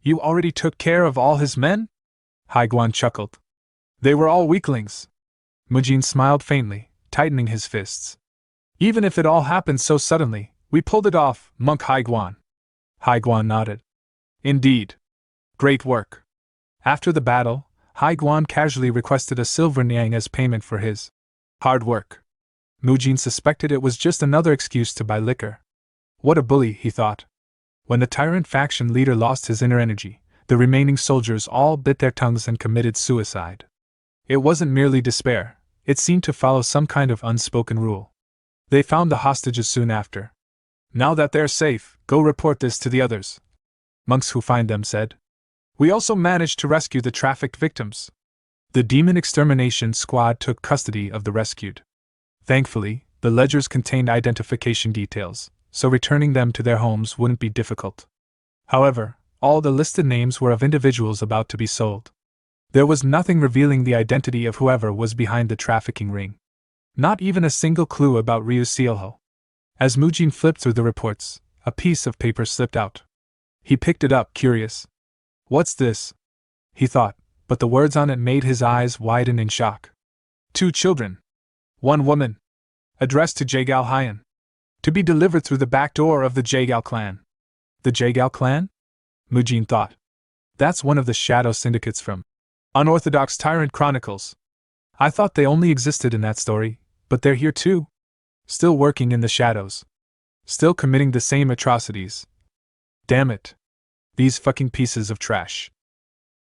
You already took care of all his men? Haiguan chuckled. They were all weaklings. Mujin smiled faintly, tightening his fists. Even if it all happened so suddenly, we pulled it off, Monk Haiguan. Haiguan nodded. Indeed. Great work. After the battle, Haiguan casually requested a silver niang as payment for his hard work. Mujin suspected it was just another excuse to buy liquor. What a bully, he thought. When the tyrant faction leader lost his inner energy, the remaining soldiers all bit their tongues and committed suicide. It wasn't merely despair, it seemed to follow some kind of unspoken rule. They found the hostages soon after. Now that they're safe, go report this to the others, monks who find them said. We also managed to rescue the trafficked victims. The demon extermination squad took custody of the rescued. Thankfully, the ledgers contained identification details, so returning them to their homes wouldn't be difficult. However, all the listed names were of individuals about to be sold. There was nothing revealing the identity of whoever was behind the trafficking ring. Not even a single clue about Ryu Sealho. As Mujin flipped through the reports, a piece of paper slipped out. He picked it up, curious. What's this? He thought, but the words on it made his eyes widen in shock. 2 children. 1 woman. Addressed to Jagal Hyan. To be delivered through the back door of the Jagal clan. The Jagal clan? Mujin thought. That's one of the shadow syndicates from Unorthodox Tyrant Chronicles. I thought they only existed in that story, but they're here too. Still working in the shadows. Still committing the same atrocities. Damn it. These fucking pieces of trash.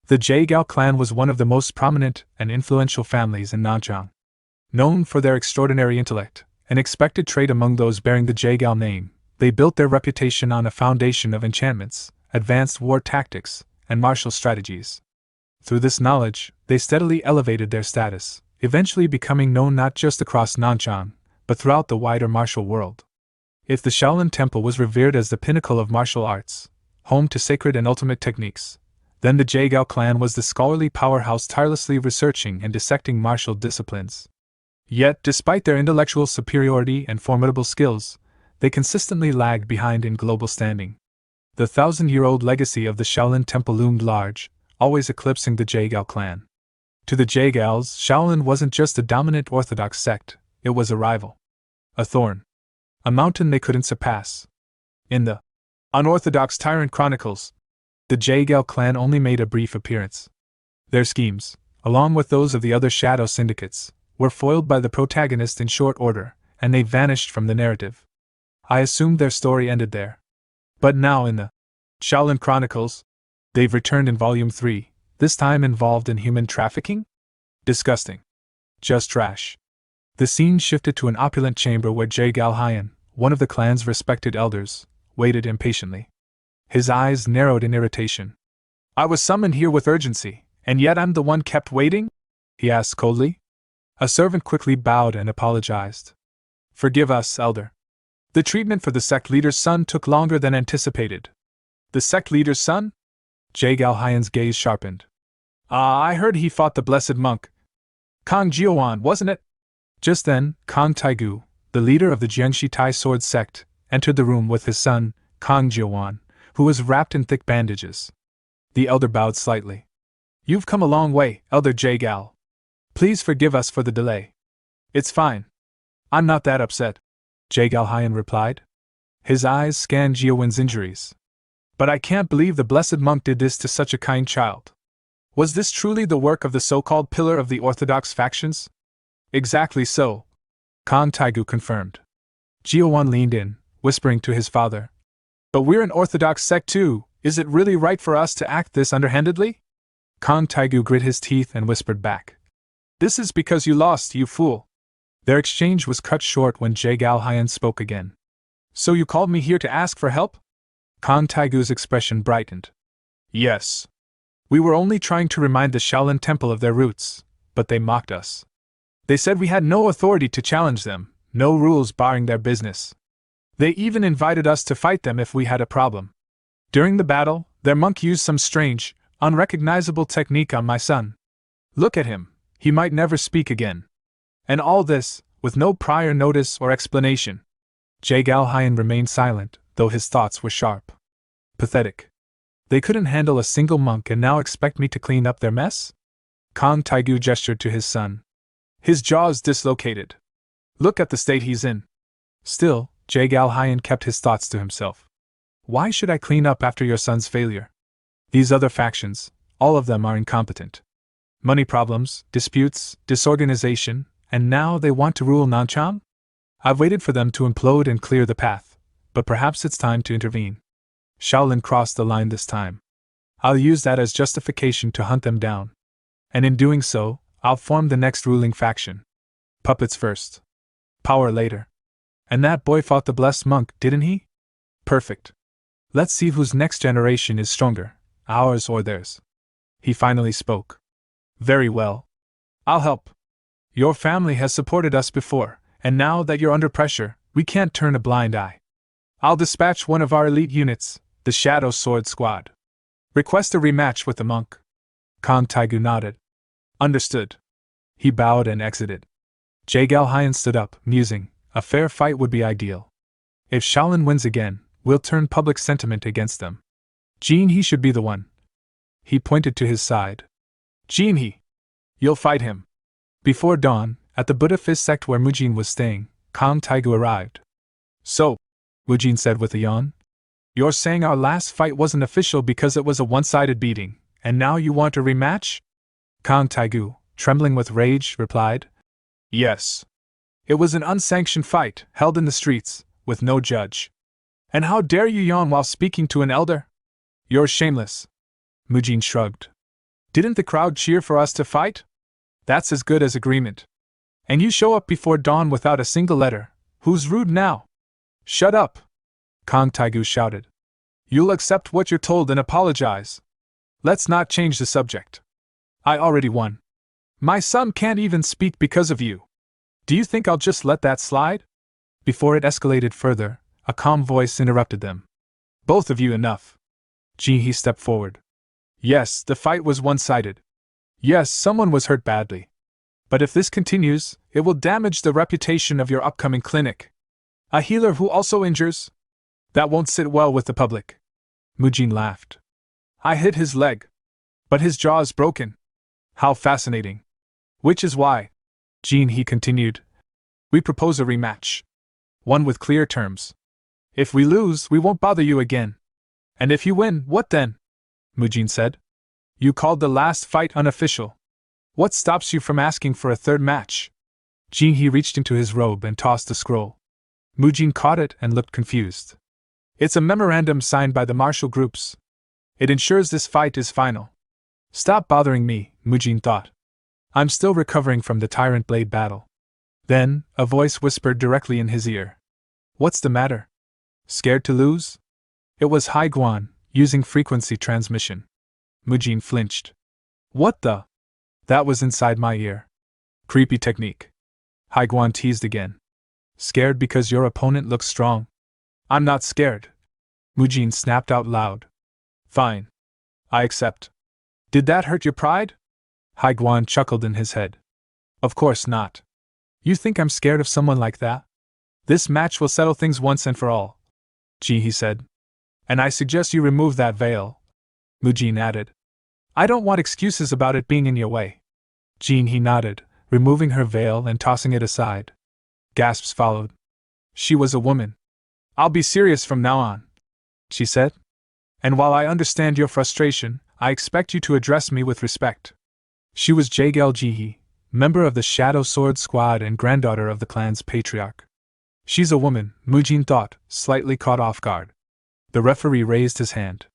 The Jagal clan was one of the most prominent and influential families in Nanchang. Known for their extraordinary intellect, an expected trait among those bearing the Jagal name, they built their reputation on a foundation of enchantments, advanced war tactics, and martial strategies. Through this knowledge, they steadily elevated their status, eventually becoming known not just across Nanchang, but throughout the wider martial world. If the Shaolin Temple was revered as the pinnacle of martial arts, home to sacred and ultimate techniques, then the Jagal clan was the scholarly powerhouse tirelessly researching and dissecting martial disciplines. Yet, despite their intellectual superiority and formidable skills, they consistently lagged behind in global standing. The 1,000-year-old legacy of the Shaolin Temple loomed large, always eclipsing the Jagal clan. To the Jagals, Shaolin wasn't just a dominant orthodox sect, it was a rival. A thorn. A mountain they couldn't surpass. In the Unorthodox Tyrant Chronicles, the Jagal clan only made a brief appearance. Their schemes, along with those of the other shadow syndicates, were foiled by the protagonist in short order, and they vanished from the narrative. I assumed their story ended there. But now in the Shaolin Chronicles, they've returned in Volume 3, this time involved in human trafficking? Disgusting. Just trash. The scene shifted to an opulent chamber where Jagal Hyan, one of the clan's respected elders, waited impatiently. His eyes narrowed in irritation. I was summoned here with urgency, and yet I'm the one kept waiting? He asked coldly. A servant quickly bowed and apologized. Forgive us, elder. The treatment for the sect leader's son took longer than anticipated. The sect leader's son? Jagal Hyan's gaze sharpened. I heard he fought the blessed monk. Kang Jiuan, wasn't it? Just then, Kang Taigu, the leader of the Jiangshi Tai sword sect, entered the room with his son, Kang Jiuan, who was wrapped in thick bandages. The elder bowed slightly. You've come a long way, Elder Jagal. Please forgive us for the delay. It's fine. I'm not that upset, Jagal Hyan replied. His eyes scanned Jiuwen's injuries. But I can't believe the blessed monk did this to such a kind child. Was this truly the work of the so-called pillar of the orthodox factions? Exactly so, Kang Taigu confirmed. Jiuwen leaned in, whispering to his father. But we're an orthodox sect too, is it really right for us to act this underhandedly? Kang Taigu grit his teeth and whispered back. This is because you lost, you fool. Their exchange was cut short when Jagal Hyan spoke again. So you called me here to ask for help? Kang Taigu's expression brightened. Yes. We were only trying to remind the Shaolin Temple of their roots, but they mocked us. They said we had no authority to challenge them, no rules barring their business. They even invited us to fight them if we had a problem. During the battle, their monk used some strange, unrecognizable technique on my son. Look at him, he might never speak again. And all this, with no prior notice or explanation. Jagal Hyan remained silent, though his thoughts were sharp. Pathetic. They couldn't handle a single monk and now expect me to clean up their mess? Kang Taigu gestured to his son. His jaws dislocated. Look at the state he's in. Still, Jagal Hyan kept his thoughts to himself. Why should I clean up after your son's failure? These other factions, all of them are incompetent. Money problems, disputes, disorganization, and now they want to rule Nanchang? I've waited for them to implode and clear the path, but perhaps it's time to intervene. Shaolin crossed the line this time. I'll use that as justification to hunt them down. And in doing so, I'll form the next ruling faction. Puppets first. Power later. And that boy fought the blessed monk, didn't he? Perfect. Let's see whose next generation is stronger, ours or theirs. He finally spoke. Very well. I'll help. Your family has supported us before, and now that you're under pressure, we can't turn a blind eye. I'll dispatch one of our elite units, the Shadow Sword Squad. Request a rematch with the monk. Kang Taigu nodded. Understood. He bowed and exited. Jagal Hyan stood up, musing. A fair fight would be ideal. If Shaolin wins again, we'll turn public sentiment against them. Jin He should be the one. He pointed to his side. Jin He. You'll fight him. Before dawn, at the Buddha Fist sect where Mujin was staying, Kang Taigu arrived. So, Mujin said with a yawn, you're saying our last fight wasn't official because it was a one-sided beating, and now you want a rematch? Kang Taigu, trembling with rage, replied. Yes. It was an unsanctioned fight, held in the streets, with no judge. And how dare you yawn while speaking to an elder? You're shameless. Mujin shrugged. Didn't the crowd cheer for us to fight? That's as good as agreement. And you show up before dawn without a single letter. Who's rude now? Shut up! Kang Taigu shouted. You'll accept what you're told and apologize. Let's not change the subject. I already won. My son can't even speak because of you. Do you think I'll just let that slide? Before it escalated further, a calm voice interrupted them. Both of you enough. Ji He stepped forward. Yes, the fight was one-sided. Yes, someone was hurt badly. But if this continues, it will damage the reputation of your upcoming clinic. A healer who also injures? That won't sit well with the public. Mujin laughed. I hit his leg. But his jaw is broken. How fascinating. Which is why, Jin He continued, we propose a rematch. One with clear terms. If we lose, we won't bother you again. And if you win, what then? Mujin said. You called the last fight unofficial. What stops you from asking for a third match? Jin He reached into his robe and tossed the scroll. Mujin caught it and looked confused. It's a memorandum signed by the martial groups. It ensures this fight is final. Stop bothering me, Mujin thought. I'm still recovering from the Tyrant Blade battle. Then, a voice whispered directly in his ear. What's the matter? Scared to lose? It was Hai Guan, using frequency transmission. Mujin flinched. What the? That was inside my ear. Creepy technique. Hai Guan teased again. Scared because your opponent looks strong? I'm not scared. Mujin snapped out loud. Fine. I accept. Did that hurt your pride? Hai Guan chuckled in his head. Of course not. You think I'm scared of someone like that? This match will settle things once and for all. Ji He said. And I suggest you remove that veil. Mujin added. I don't want excuses about it being in your way. Jin He nodded, removing her veil and tossing it aside. Gasps followed. She was a woman. I'll be serious from now on, she said. And while I understand your frustration, I expect you to address me with respect. She was Jagal Ji He, member of the Shadow Sword Squad and granddaughter of the clan's patriarch. She's a woman, Mujin thought, slightly caught off guard. The referee raised his hand.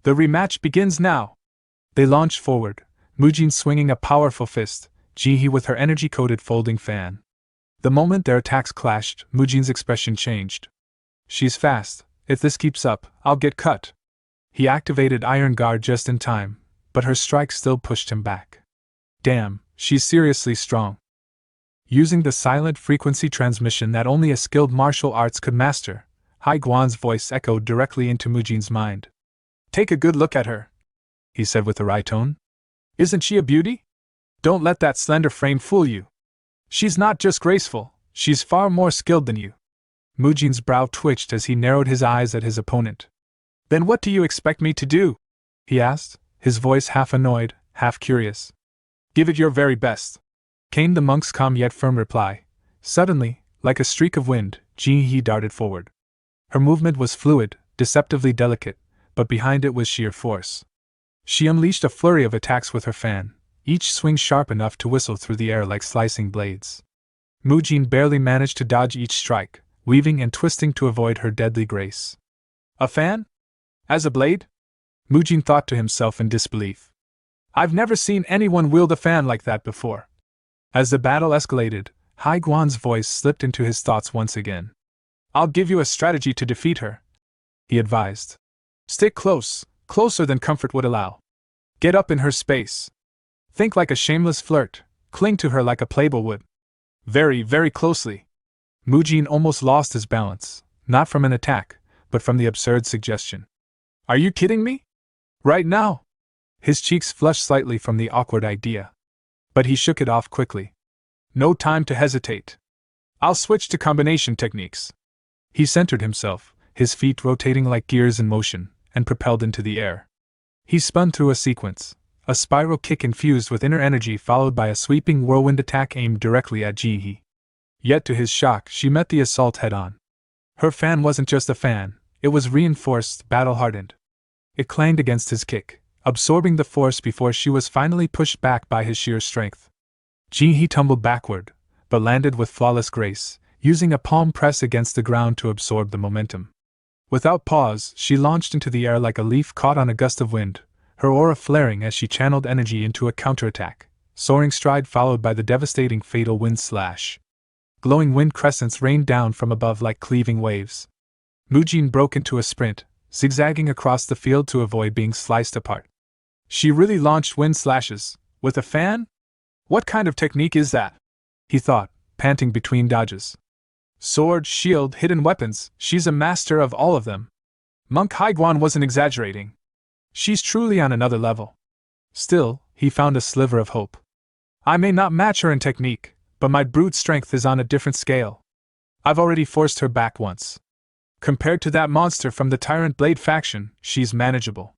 The rematch begins now. They launched forward, Mujin swinging a powerful fist, Ji He with her energy-coated folding fan. The moment their attacks clashed, Mujin's expression changed. She's fast. If this keeps up, I'll get cut. He activated Iron Guard just in time, but her strike still pushed him back. Damn, she's seriously strong. Using the silent frequency transmission that only a skilled martial arts could master, Hai Guan's voice echoed directly into Mujin's mind. Take a good look at her, he said with a wry tone. Isn't she a beauty? Don't let that slender frame fool you. She's not just graceful, she's far more skilled than you. Mujin's brow twitched as he narrowed his eyes at his opponent. Then what do you expect me to do? He asked, his voice half annoyed, half curious. Give it your very best, came the monk's calm yet firm reply. Suddenly, like a streak of wind, Ji He darted forward. Her movement was fluid, deceptively delicate, but behind it was sheer force. She unleashed a flurry of attacks with her fan, each swing sharp enough to whistle through the air like slicing blades. Mujin barely managed to dodge each strike, weaving and twisting to avoid her deadly grace. A fan? As a blade? Mujin thought to himself in disbelief. I've never seen anyone wield a fan like that before. As the battle escalated, Hai Guan's voice slipped into his thoughts once again. I'll give you a strategy to defeat her, he advised. Stick close, closer than comfort would allow. Get up in her space. Think like a shameless flirt, cling to her like a playboy would. Very, very closely. Mujin almost lost his balance, not from an attack, but from the absurd suggestion. Are you kidding me? Right now? His cheeks flushed slightly from the awkward idea. But he shook it off quickly. No time to hesitate. I'll switch to combination techniques. He centered himself, his feet rotating like gears in motion, and propelled into the air. He spun through a sequence, a spiral kick infused with inner energy followed by a sweeping whirlwind attack aimed directly at Ji-hee. Yet to his shock, she met the assault head-on. Her fan wasn't just a fan, it was reinforced, battle-hardened. It clanged against his kick, absorbing the force before she was finally pushed back by his sheer strength. Ji-hee tumbled backward, but landed with flawless grace, using a palm press against the ground to absorb the momentum. Without pause, she launched into the air like a leaf caught on a gust of wind, her aura flaring as she channeled energy into a counterattack, soaring stride followed by the devastating fatal wind slash. Glowing wind crescents rained down from above like cleaving waves. Mujin broke into a sprint, zigzagging across the field to avoid being sliced apart. She really launched wind slashes, with a fan? What kind of technique is that? He thought, panting between dodges. Sword, shield, hidden weapons, she's a master of all of them. Monk Haiguan wasn't exaggerating. She's truly on another level. Still, he found a sliver of hope. I may not match her in technique, but my brute strength is on a different scale. I've already forced her back once. Compared to that monster from the Tyrant Blade faction, she's manageable.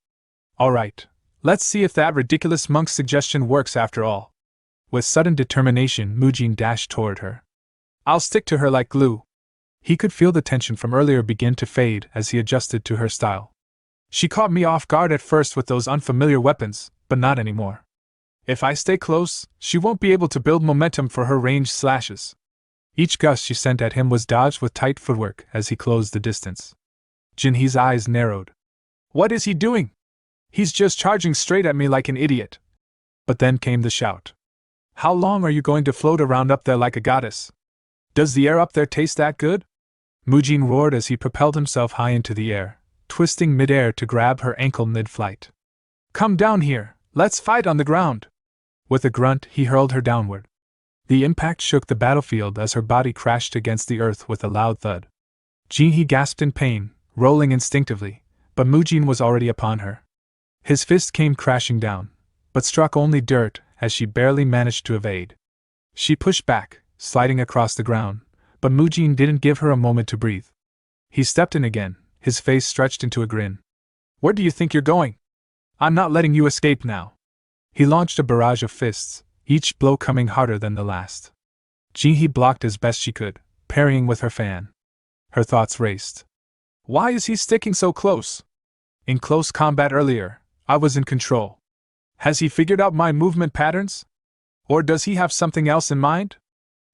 Alright, let's see if that ridiculous monk's suggestion works after all. With sudden determination, Mujin dashed toward her. I'll stick to her like glue. He could feel the tension from earlier begin to fade as he adjusted to her style. She caught me off guard at first with those unfamiliar weapons, but not anymore. If I stay close, she won't be able to build momentum for her ranged slashes. Each gust she sent at him was dodged with tight footwork as he closed the distance. Jinhee's eyes narrowed. What is he doing? He's just charging straight at me like an idiot. But then came the shout. How long are you going to float around up there like a goddess? Does the air up there taste that good? Mujin roared as he propelled himself high into the air, twisting mid-air to grab her ankle mid-flight. Come down here, let's fight on the ground. With a grunt, he hurled her downward. The impact shook the battlefield as her body crashed against the earth with a loud thud. Ji-hee gasped in pain, rolling instinctively, but Mujin was already upon her. His fist came crashing down, but struck only dirt as she barely managed to evade. She pushed back, sliding across the ground, but Mujin didn't give her a moment to breathe. He stepped in again, his face stretched into a grin. Where do you think you're going? I'm not letting you escape now. He launched a barrage of fists, each blow coming harder than the last. Ji-hee blocked as best she could, parrying with her fan. Her thoughts raced. Why is he sticking so close? In close combat earlier, I was in control. Has he figured out my movement patterns? Or does he have something else in mind?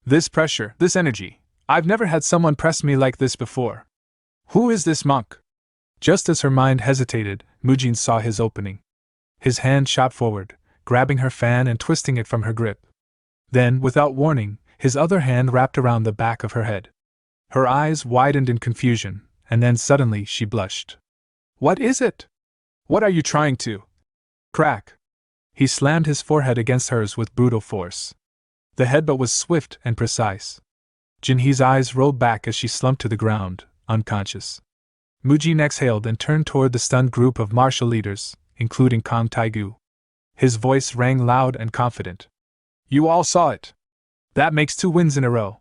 This pressure, this energy, I've never had someone press me like this before. Who is this monk? Just as her mind hesitated, Mujin saw his opening. His hand shot forward, grabbing her fan and twisting it from her grip. Then, without warning, his other hand wrapped around the back of her head. Her eyes widened in confusion, and then suddenly she blushed. What is it? What are you trying to? Crack. He slammed his forehead against hers with brutal force. The headbutt was swift and precise. Jinhee's eyes rolled back as she slumped to the ground, unconscious. Mujin exhaled and turned toward the stunned group of martial leaders, including Kang Taegu. His voice rang loud and confident. You all saw it. That makes 2 wins in a row.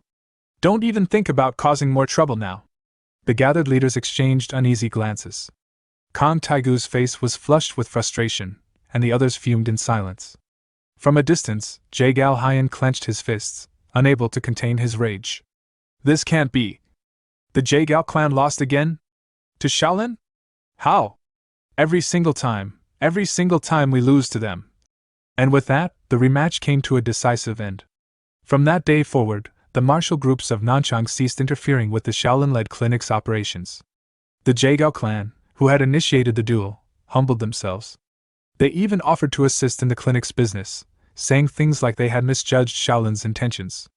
Don't even think about causing more trouble now. The gathered leaders exchanged uneasy glances. Kang Taegu's face was flushed with frustration, and the others fumed in silence. From a distance, Jaegal Hyan clenched his fists, unable to contain his rage. This can't be. The Jaegal clan lost again? To Shaolin? How? Every single time we lose to them. And with that, the rematch came to a decisive end. From that day forward, the martial groups of Nanchang ceased interfering with the Shaolin-led clinic's operations. The Jaegal clan, who had initiated the duel, humbled themselves. They even offered to assist in the clinic's business, saying things like they had misjudged Shaolin's intentions.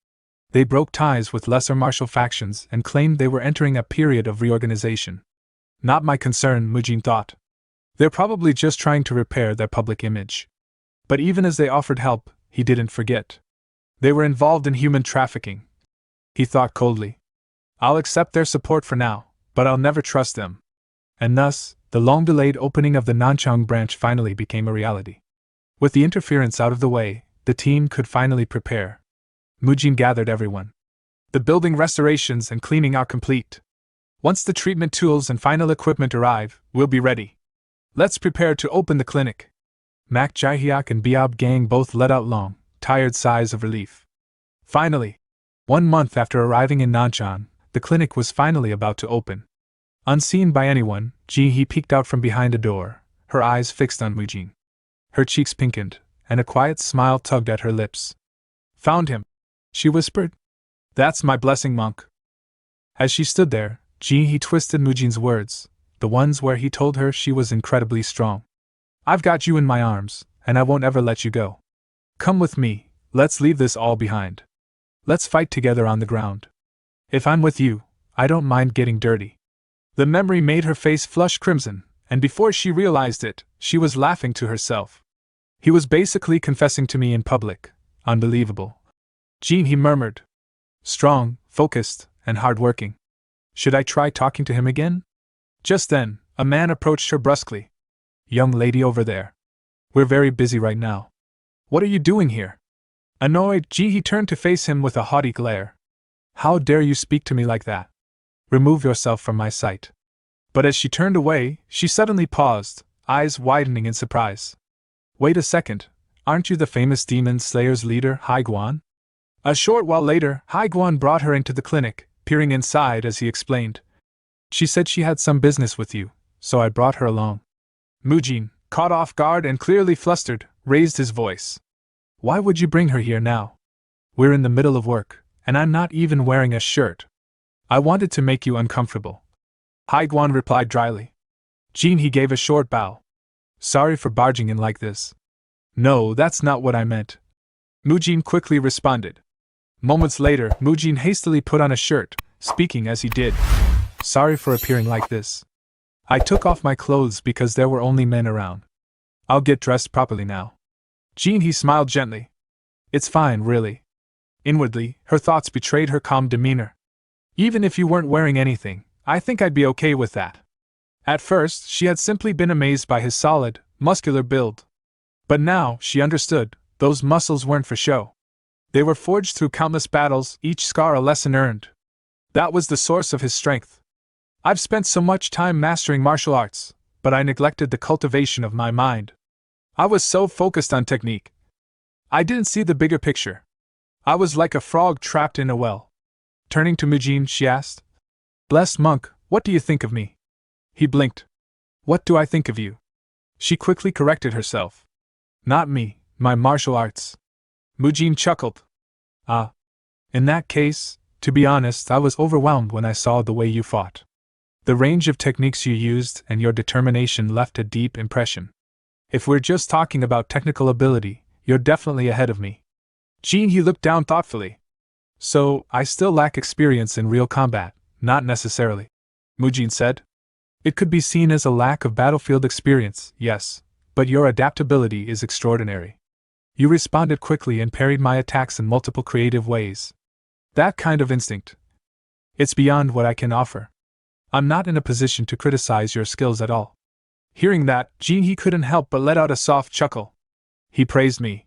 They broke ties with lesser martial factions and claimed they were entering a period of reorganization. Not my concern, Mujin thought. They're probably just trying to repair their public image. But even as they offered help, he didn't forget. They were involved in human trafficking. He thought coldly. I'll accept their support for now, but I'll never trust them. And thus, the long-delayed opening of the Nanchang branch finally became a reality. With the interference out of the way, the team could finally prepare. Mujin gathered everyone. The building restorations and cleaning are complete. Once the treatment tools and final equipment arrive, we'll be ready. Let's prepare to open the clinic. Mak Jaehyuk and Biob Gang both let out long, tired sighs of relief. Finally, 1 month after arriving in Nanchang, the clinic was finally about to open. Unseen by anyone, Ji-hee peeked out from behind a door, her eyes fixed on Mujin. Her cheeks pinkened, and a quiet smile tugged at her lips. Found him, she whispered. That's my blessing, monk. As she stood there, Ji-hee twisted Mujin's words, the ones where he told her she was incredibly strong. I've got you in my arms, and I won't ever let you go. Come with me, let's leave this all behind. Let's fight together on the ground. If I'm with you, I don't mind getting dirty. The memory made her face flush crimson, and before she realized it, she was laughing to herself. He was basically confessing to me in public. Unbelievable. Jean, he murmured. Strong, focused, and hard-working. Should I try talking to him again? Just then, a man approached her brusquely. Young lady over there. We're very busy right now. What are you doing here? Annoyed, Ji-hee turned to face him with a haughty glare. How dare you speak to me like that? Remove yourself from my sight. But as she turned away, she suddenly paused, eyes widening in surprise. Wait a second, aren't you the famous demon slayer's leader, Haiguan? A short while later, Haiguan brought her into the clinic, peering inside as he explained. She said she had some business with you, so I brought her along. Mujin, caught off guard and clearly flustered, raised his voice. Why would you bring her here now? We're in the middle of work, and I'm not even wearing a shirt. I wanted to make you uncomfortable. Haiguan replied dryly. Jean, he gave a short bow. Sorry for barging in like this. No, that's not what I meant. Mujin quickly responded. Moments later, Mujin hastily put on a shirt, speaking as he did. Sorry for appearing like this. I took off my clothes because there were only men around. I'll get dressed properly now. Jean, he smiled gently. It's fine, really. Inwardly, her thoughts betrayed her calm demeanor. Even if you weren't wearing anything, I think I'd be okay with that. At first, she had simply been amazed by his solid, muscular build. But now, she understood, those muscles weren't for show. They were forged through countless battles, each scar a lesson earned. That was the source of his strength. I've spent so much time mastering martial arts, but I neglected the cultivation of my mind. I was so focused on technique. I didn't see the bigger picture. I was like a frog trapped in a well. Turning to Mujin, she asked, Blessed monk, what do you think of me? He blinked. What do I think of you? She quickly corrected herself. Not me, my martial arts. Mujin chuckled. Ah. In that case, to be honest, I was overwhelmed when I saw the way you fought. The range of techniques you used and your determination left a deep impression. If we're just talking about technical ability, you're definitely ahead of me. Jean, he looked down thoughtfully. So, I still lack experience in real combat, not necessarily. Mujin said. It could be seen as a lack of battlefield experience, yes, but your adaptability is extraordinary. You responded quickly and parried my attacks in multiple creative ways. That kind of instinct. It's beyond what I can offer. I'm not in a position to criticize your skills at all. Hearing that, Jean, he couldn't help but let out a soft chuckle. He praised me.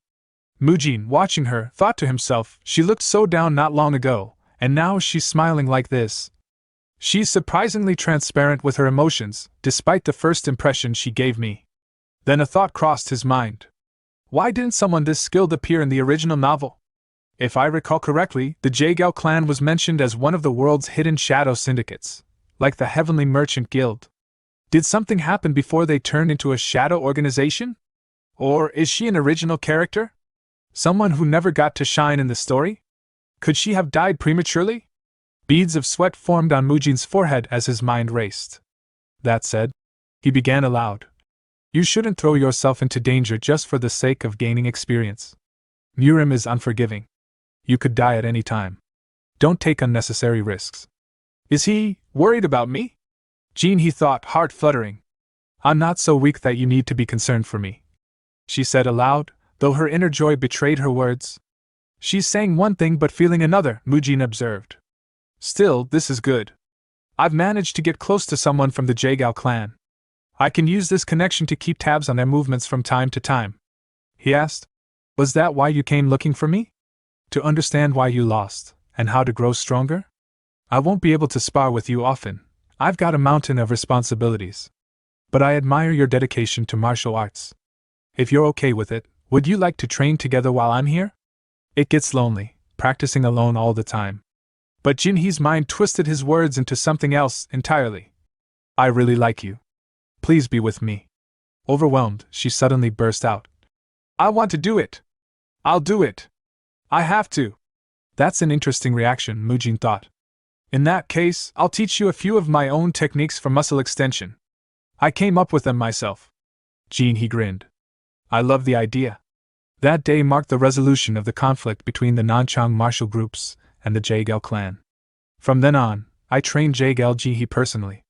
Mujin, watching her, thought to himself, she looked so down not long ago, and now she's smiling like this. She's surprisingly transparent with her emotions, despite the first impression she gave me. Then a thought crossed his mind. Why didn't someone this skilled appear in the original novel? If I recall correctly, the Jaegao clan was mentioned as one of the world's hidden shadow syndicates, like the Heavenly Merchant Guild. Did something happen before they turned into a shadow organization? Or is she an original character? Someone who never got to shine in the story? Could she have died prematurely? Beads of sweat formed on Mujin's forehead as his mind raced. That said, he began aloud. You shouldn't throw yourself into danger just for the sake of gaining experience. Murim is unforgiving. You could die at any time. Don't take unnecessary risks. Is he worried about me? Jean, he thought, heart fluttering. I'm not so weak that you need to be concerned for me, she said aloud, though her inner joy betrayed her words. She's saying one thing but feeling another, Mujin observed. Still, this is good. I've managed to get close to someone from the Jaegao clan. I can use this connection to keep tabs on their movements from time to time. He asked, Was that why you came looking for me? To understand why you lost, and how to grow stronger? I won't be able to spar with you often. I've got a mountain of responsibilities. But I admire your dedication to martial arts. If you're okay with it, would you like to train together while I'm here? It gets lonely, practicing alone all the time. But Jinhee's mind twisted his words into something else entirely. I really like you. Please be with me. Overwhelmed, she suddenly burst out. I want to do it. I'll do it. I have to. That's an interesting reaction, Mujin thought. In that case, I'll teach you a few of my own techniques for muscle extension. I came up with them myself. Jinhee grinned. I love the idea. That day marked the resolution of the conflict between the Nanchang martial groups and the Jaegao clan. From then on, I trained Jaegao Jinhee personally.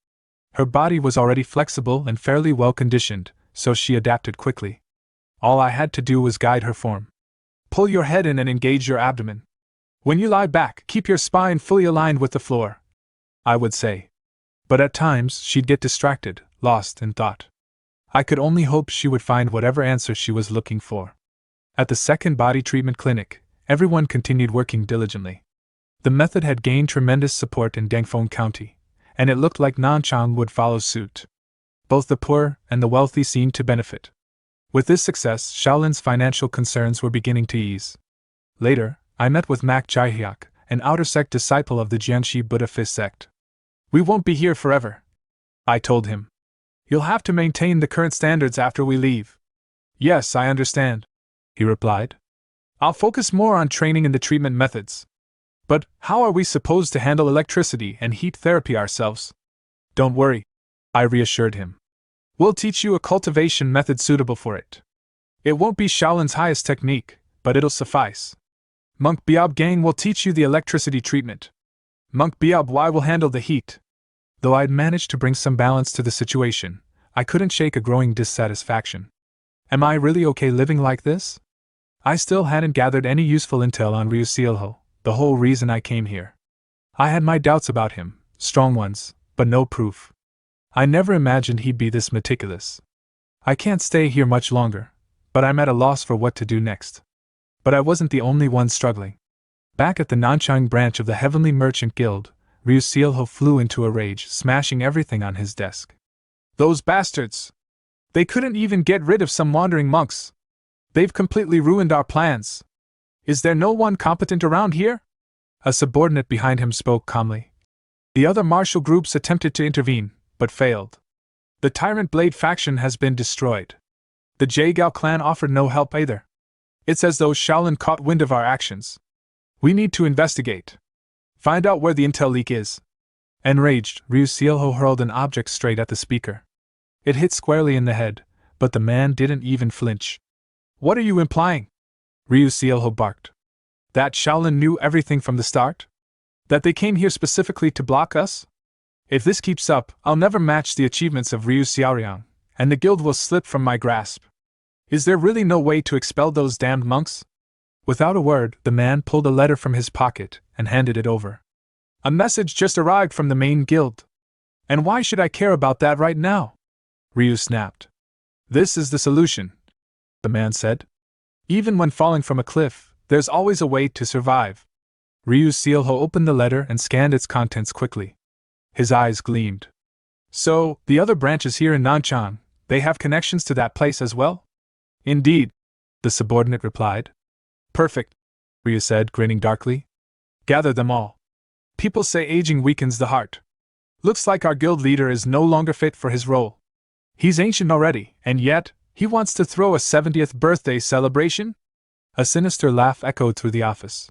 Her body was already flexible and fairly well conditioned, so she adapted quickly. All I had to do was guide her form. Pull your head in and engage your abdomen. When you lie back, keep your spine fully aligned with the floor, I would say. But at times, she'd get distracted, lost in thought. I could only hope she would find whatever answer she was looking for. At the second body treatment clinic, everyone continued working diligently. The method had gained tremendous support in Dangfeng County, and it looked like Nanchang would follow suit. Both the poor and the wealthy seemed to benefit. With this success, Shaolin's financial concerns were beginning to ease. Later, I met with Mak Jaihyuk, an outer sect disciple of the Jianxi Buddhist sect. We won't be here forever, I told him. You'll have to maintain the current standards after we leave. Yes, I understand, he replied. I'll focus more on training in the treatment methods. But how are we supposed to handle electricity and heat therapy ourselves? Don't worry, I reassured him. We'll teach you a cultivation method suitable for it. It won't be Shaolin's highest technique, but it'll suffice. Monk Biab Gang will teach you the electricity treatment. Monk Biab Y will handle the heat. Though I'd managed to bring some balance to the situation, I couldn't shake a growing dissatisfaction. Am I really okay living like this? I still hadn't gathered any useful intel on Ryu Sealho, the whole reason I came here. I had my doubts about him, strong ones, but no proof. I never imagined he'd be this meticulous. I can't stay here much longer, but I'm at a loss for what to do next. But I wasn't the only one struggling. Back at the Nanchang branch of the Heavenly Merchant Guild, Ryu Sealho flew into a rage, smashing everything on his desk. Those bastards! They couldn't even get rid of some wandering monks. They've completely ruined our plans. Is there no one competent around here? A subordinate behind him spoke calmly. The other martial groups attempted to intervene, but failed. The Tyrant Blade faction has been destroyed. The Jaegao clan offered no help either. It's as though Shaolin caught wind of our actions. We need to investigate. Find out where the intel leak is. Enraged, Ryu Sealho hurled an object straight at the speaker. It hit squarely in the head, but the man didn't even flinch. What are you implying? Ryu Sealho barked. That Shaolin knew everything from the start? That they came here specifically to block us? If this keeps up, I'll never match the achievements of Ryu Xiaoriang, and the guild will slip from my grasp. Is there really no way to expel those damned monks? Without a word, the man pulled a letter from his pocket and handed it over. A message just arrived from the main guild. And why should I care about that right now? Ryu snapped. This is the solution, the man said. Even when falling from a cliff, there's always a way to survive. Ryu Sealho opened the letter and scanned its contents quickly. His eyes gleamed. So, the other branches here in Nanchang, they have connections to that place as well? Indeed, the subordinate replied. Perfect, Ryu said, grinning darkly. Gather them all. People say aging weakens the heart. Looks like our guild leader is no longer fit for his role. He's ancient already, and yet, he wants to throw a 70th birthday celebration? A sinister laugh echoed through the office.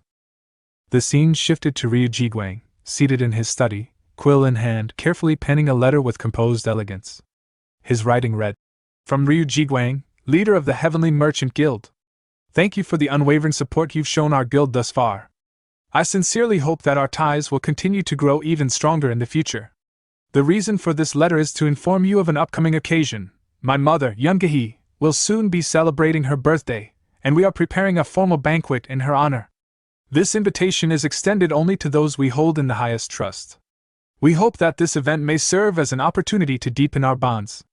The scene shifted to Ryu Jiguang, seated in his study, quill in hand, carefully penning a letter with composed elegance. His writing read, From Ryu Jiguang, leader of the Heavenly Merchant Guild. Thank you for the unwavering support you've shown our guild thus far. I sincerely hope that our ties will continue to grow even stronger in the future. The reason for this letter is to inform you of an upcoming occasion. My mother, Yoongae, will soon be celebrating her birthday, and we are preparing a formal banquet in her honor. This invitation is extended only to those we hold in the highest trust. We hope that this event may serve as an opportunity to deepen our bonds.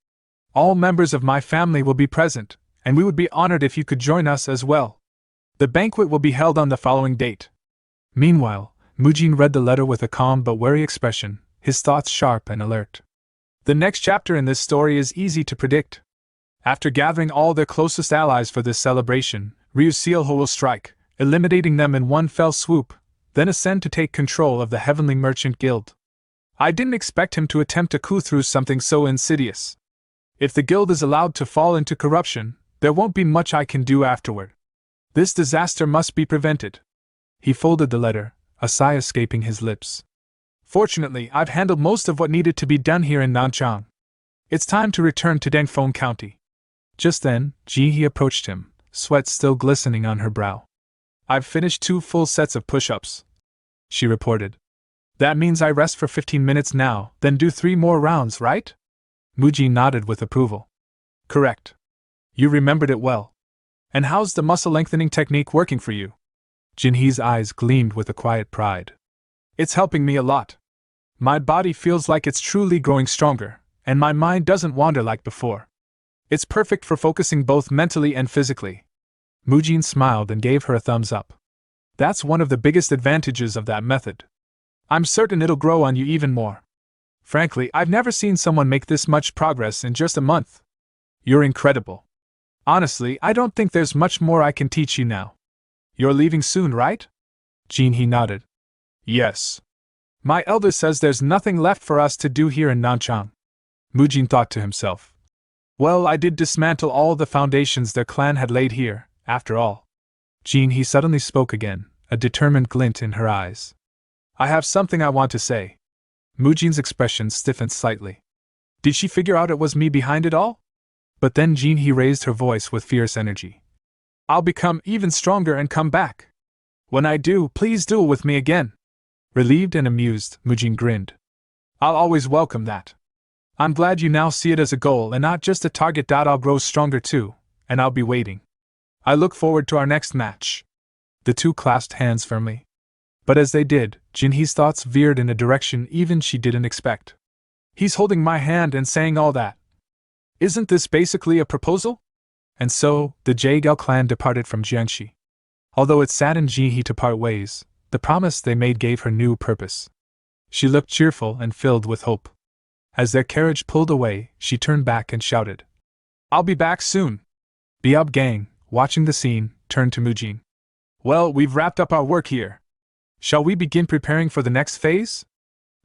All members of my family will be present, and we would be honored if you could join us as well. The banquet will be held on the following date. Meanwhile, Mujin read the letter with a calm but wary expression, his thoughts sharp and alert. The next chapter in this story is easy to predict. After gathering all their closest allies for this celebration, Ryu Sealho will strike, eliminating them in one fell swoop, then ascend to take control of the Heavenly Merchant Guild. I didn't expect him to attempt a coup through something so insidious. If the guild is allowed to fall into corruption, there won't be much I can do afterward. This disaster must be prevented. He folded the letter, a sigh escaping his lips. Fortunately, I've handled most of what needed to be done here in Nanchang. It's time to return to Dengfeng County. Just then, Ji-hee approached him, sweat still glistening on her brow. I've finished 2 full sets of push-ups, she reported. That means I rest for 15 minutes now, then do 3 more rounds, right? Muji nodded with approval. Correct. You remembered it well. And how's the muscle lengthening technique working for you? Jinhee's eyes gleamed with a quiet pride. It's helping me a lot. My body feels like it's truly growing stronger, and my mind doesn't wander like before. It's perfect for focusing both mentally and physically. Mujin smiled and gave her a thumbs up. That's one of the biggest advantages of that method. I'm certain it'll grow on you even more. Frankly, I've never seen someone make this much progress in just a month. You're incredible. Honestly, I don't think there's much more I can teach you now. You're leaving soon, right? Jinhee nodded. Yes. My elder says there's nothing left for us to do here in Nanchang. Mujin thought to himself. Well, I did dismantle all the foundations their clan had laid here, after all. Jinhee suddenly spoke again, a determined glint in her eyes. I have something I want to say. Mujin's expression stiffened slightly. Did she figure out it was me behind it all? But then Jinhee raised her voice with fierce energy. I'll become even stronger and come back. When I do, please duel with me again. Relieved and amused, Mujin grinned. I'll always welcome that. I'm glad you now see it as a goal and not just a target. I'll grow stronger too, and I'll be waiting. I look forward to our next match. The two clasped hands firmly. But as they did, Jinhee's thoughts veered in a direction even she didn't expect. He's holding my hand and saying all that. Isn't this basically a proposal? And so, the Jaegao clan departed from Jiangxi. Although it saddened Jinhee to part ways, the promise they made gave her new purpose. She looked cheerful and filled with hope. As their carriage pulled away, she turned back and shouted, I'll be back soon. Biab Gang, watching the scene, turned to Mujin. Well, we've wrapped up our work here. Shall we begin preparing for the next phase?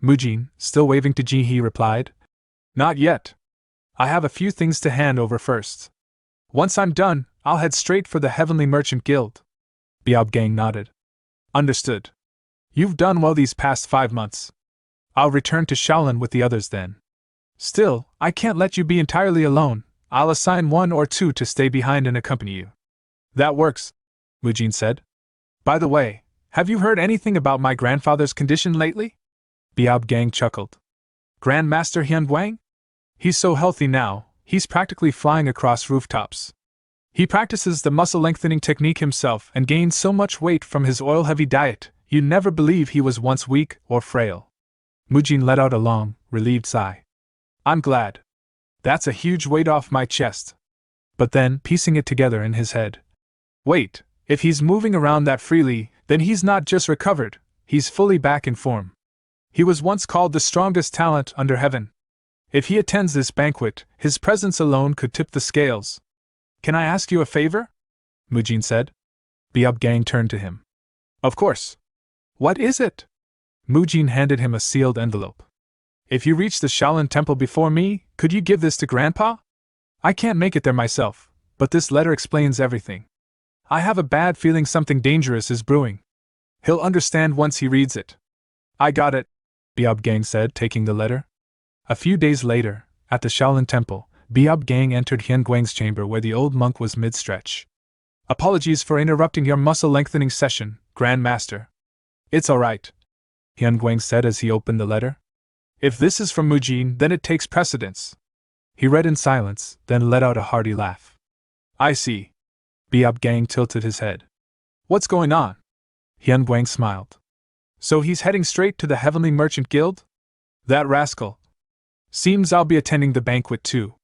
Mujin, still waving to Jinhee, replied, Not yet. I have a few things to hand over first. Once I'm done, I'll head straight for the Heavenly Merchant Guild. Biab Gang nodded. Understood. You've done well these past 5 months. I'll return to Shaolin with the others then. Still, I can't let you be entirely alone. I'll assign 1 or 2 to stay behind and accompany you. That works, Mujin said. By the way, have you heard anything about my grandfather's condition lately? Biab Gang chuckled. Grandmaster Hyun Wang? He's so healthy now, he's practically flying across rooftops. He practices the muscle lengthening technique himself and gained so much weight from his oil-heavy diet, you'd never believe he was once weak or frail. Mujin let out a long, relieved sigh. I'm glad. That's a huge weight off my chest. But then, piecing it together in his head. Wait, if he's moving around that freely, then he's not just recovered, he's fully back in form. He was once called the strongest talent under heaven. If he attends this banquet, his presence alone could tip the scales. Can I ask you a favor? Mujin said. Biab Gang turned to him. Of course. What is it? Mujin handed him a sealed envelope. If you reach the Shaolin Temple before me, could you give this to Grandpa? I can't make it there myself, but this letter explains everything. I have a bad feeling something dangerous is brewing. He'll understand once he reads it. I got it, Biab Gang said, taking the letter. A few days later, at the Shaolin Temple, Biab Gang entered Hyun Guang's chamber where the old monk was mid-stretch. Apologies for interrupting your muscle-lengthening session, Grand Master. It's alright, Hyun Guang said as he opened the letter. If this is from Mujin, then it takes precedence. He read in silence, then let out a hearty laugh. I see. Biab Gang tilted his head. What's going on? Hyun Guang smiled. So he's heading straight to the Heavenly Merchant Guild? That rascal. Seems I'll be attending the banquet too.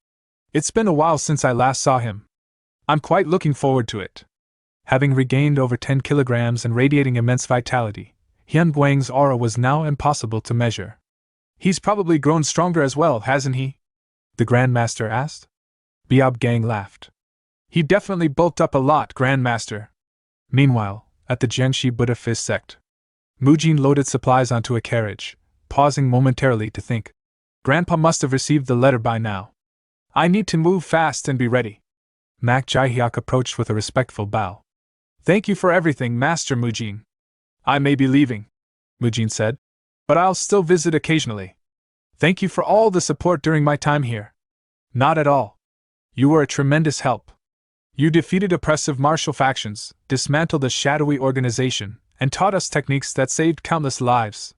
It's been a while since I last saw him. I'm quite looking forward to it. Having regained over 10 kilograms and radiating immense vitality, Hyun Guang's aura was now impossible to measure. He's probably grown stronger as well, hasn't he? The Grandmaster asked. Biab Gang laughed. He definitely bulked up a lot, Grandmaster. Meanwhile, at the Jiangxi Buddhist sect, Mujin loaded supplies onto a carriage, pausing momentarily to think. Grandpa must have received the letter by now. I need to move fast and be ready. Mak Jihyuk approached with a respectful bow. Thank you for everything, Master Mujin. I may be leaving, Mujin said, but I'll still visit occasionally. Thank you for all the support during my time here. Not at all. You were a tremendous help. You defeated oppressive martial factions, dismantled a shadowy organization, and taught us techniques that saved countless lives.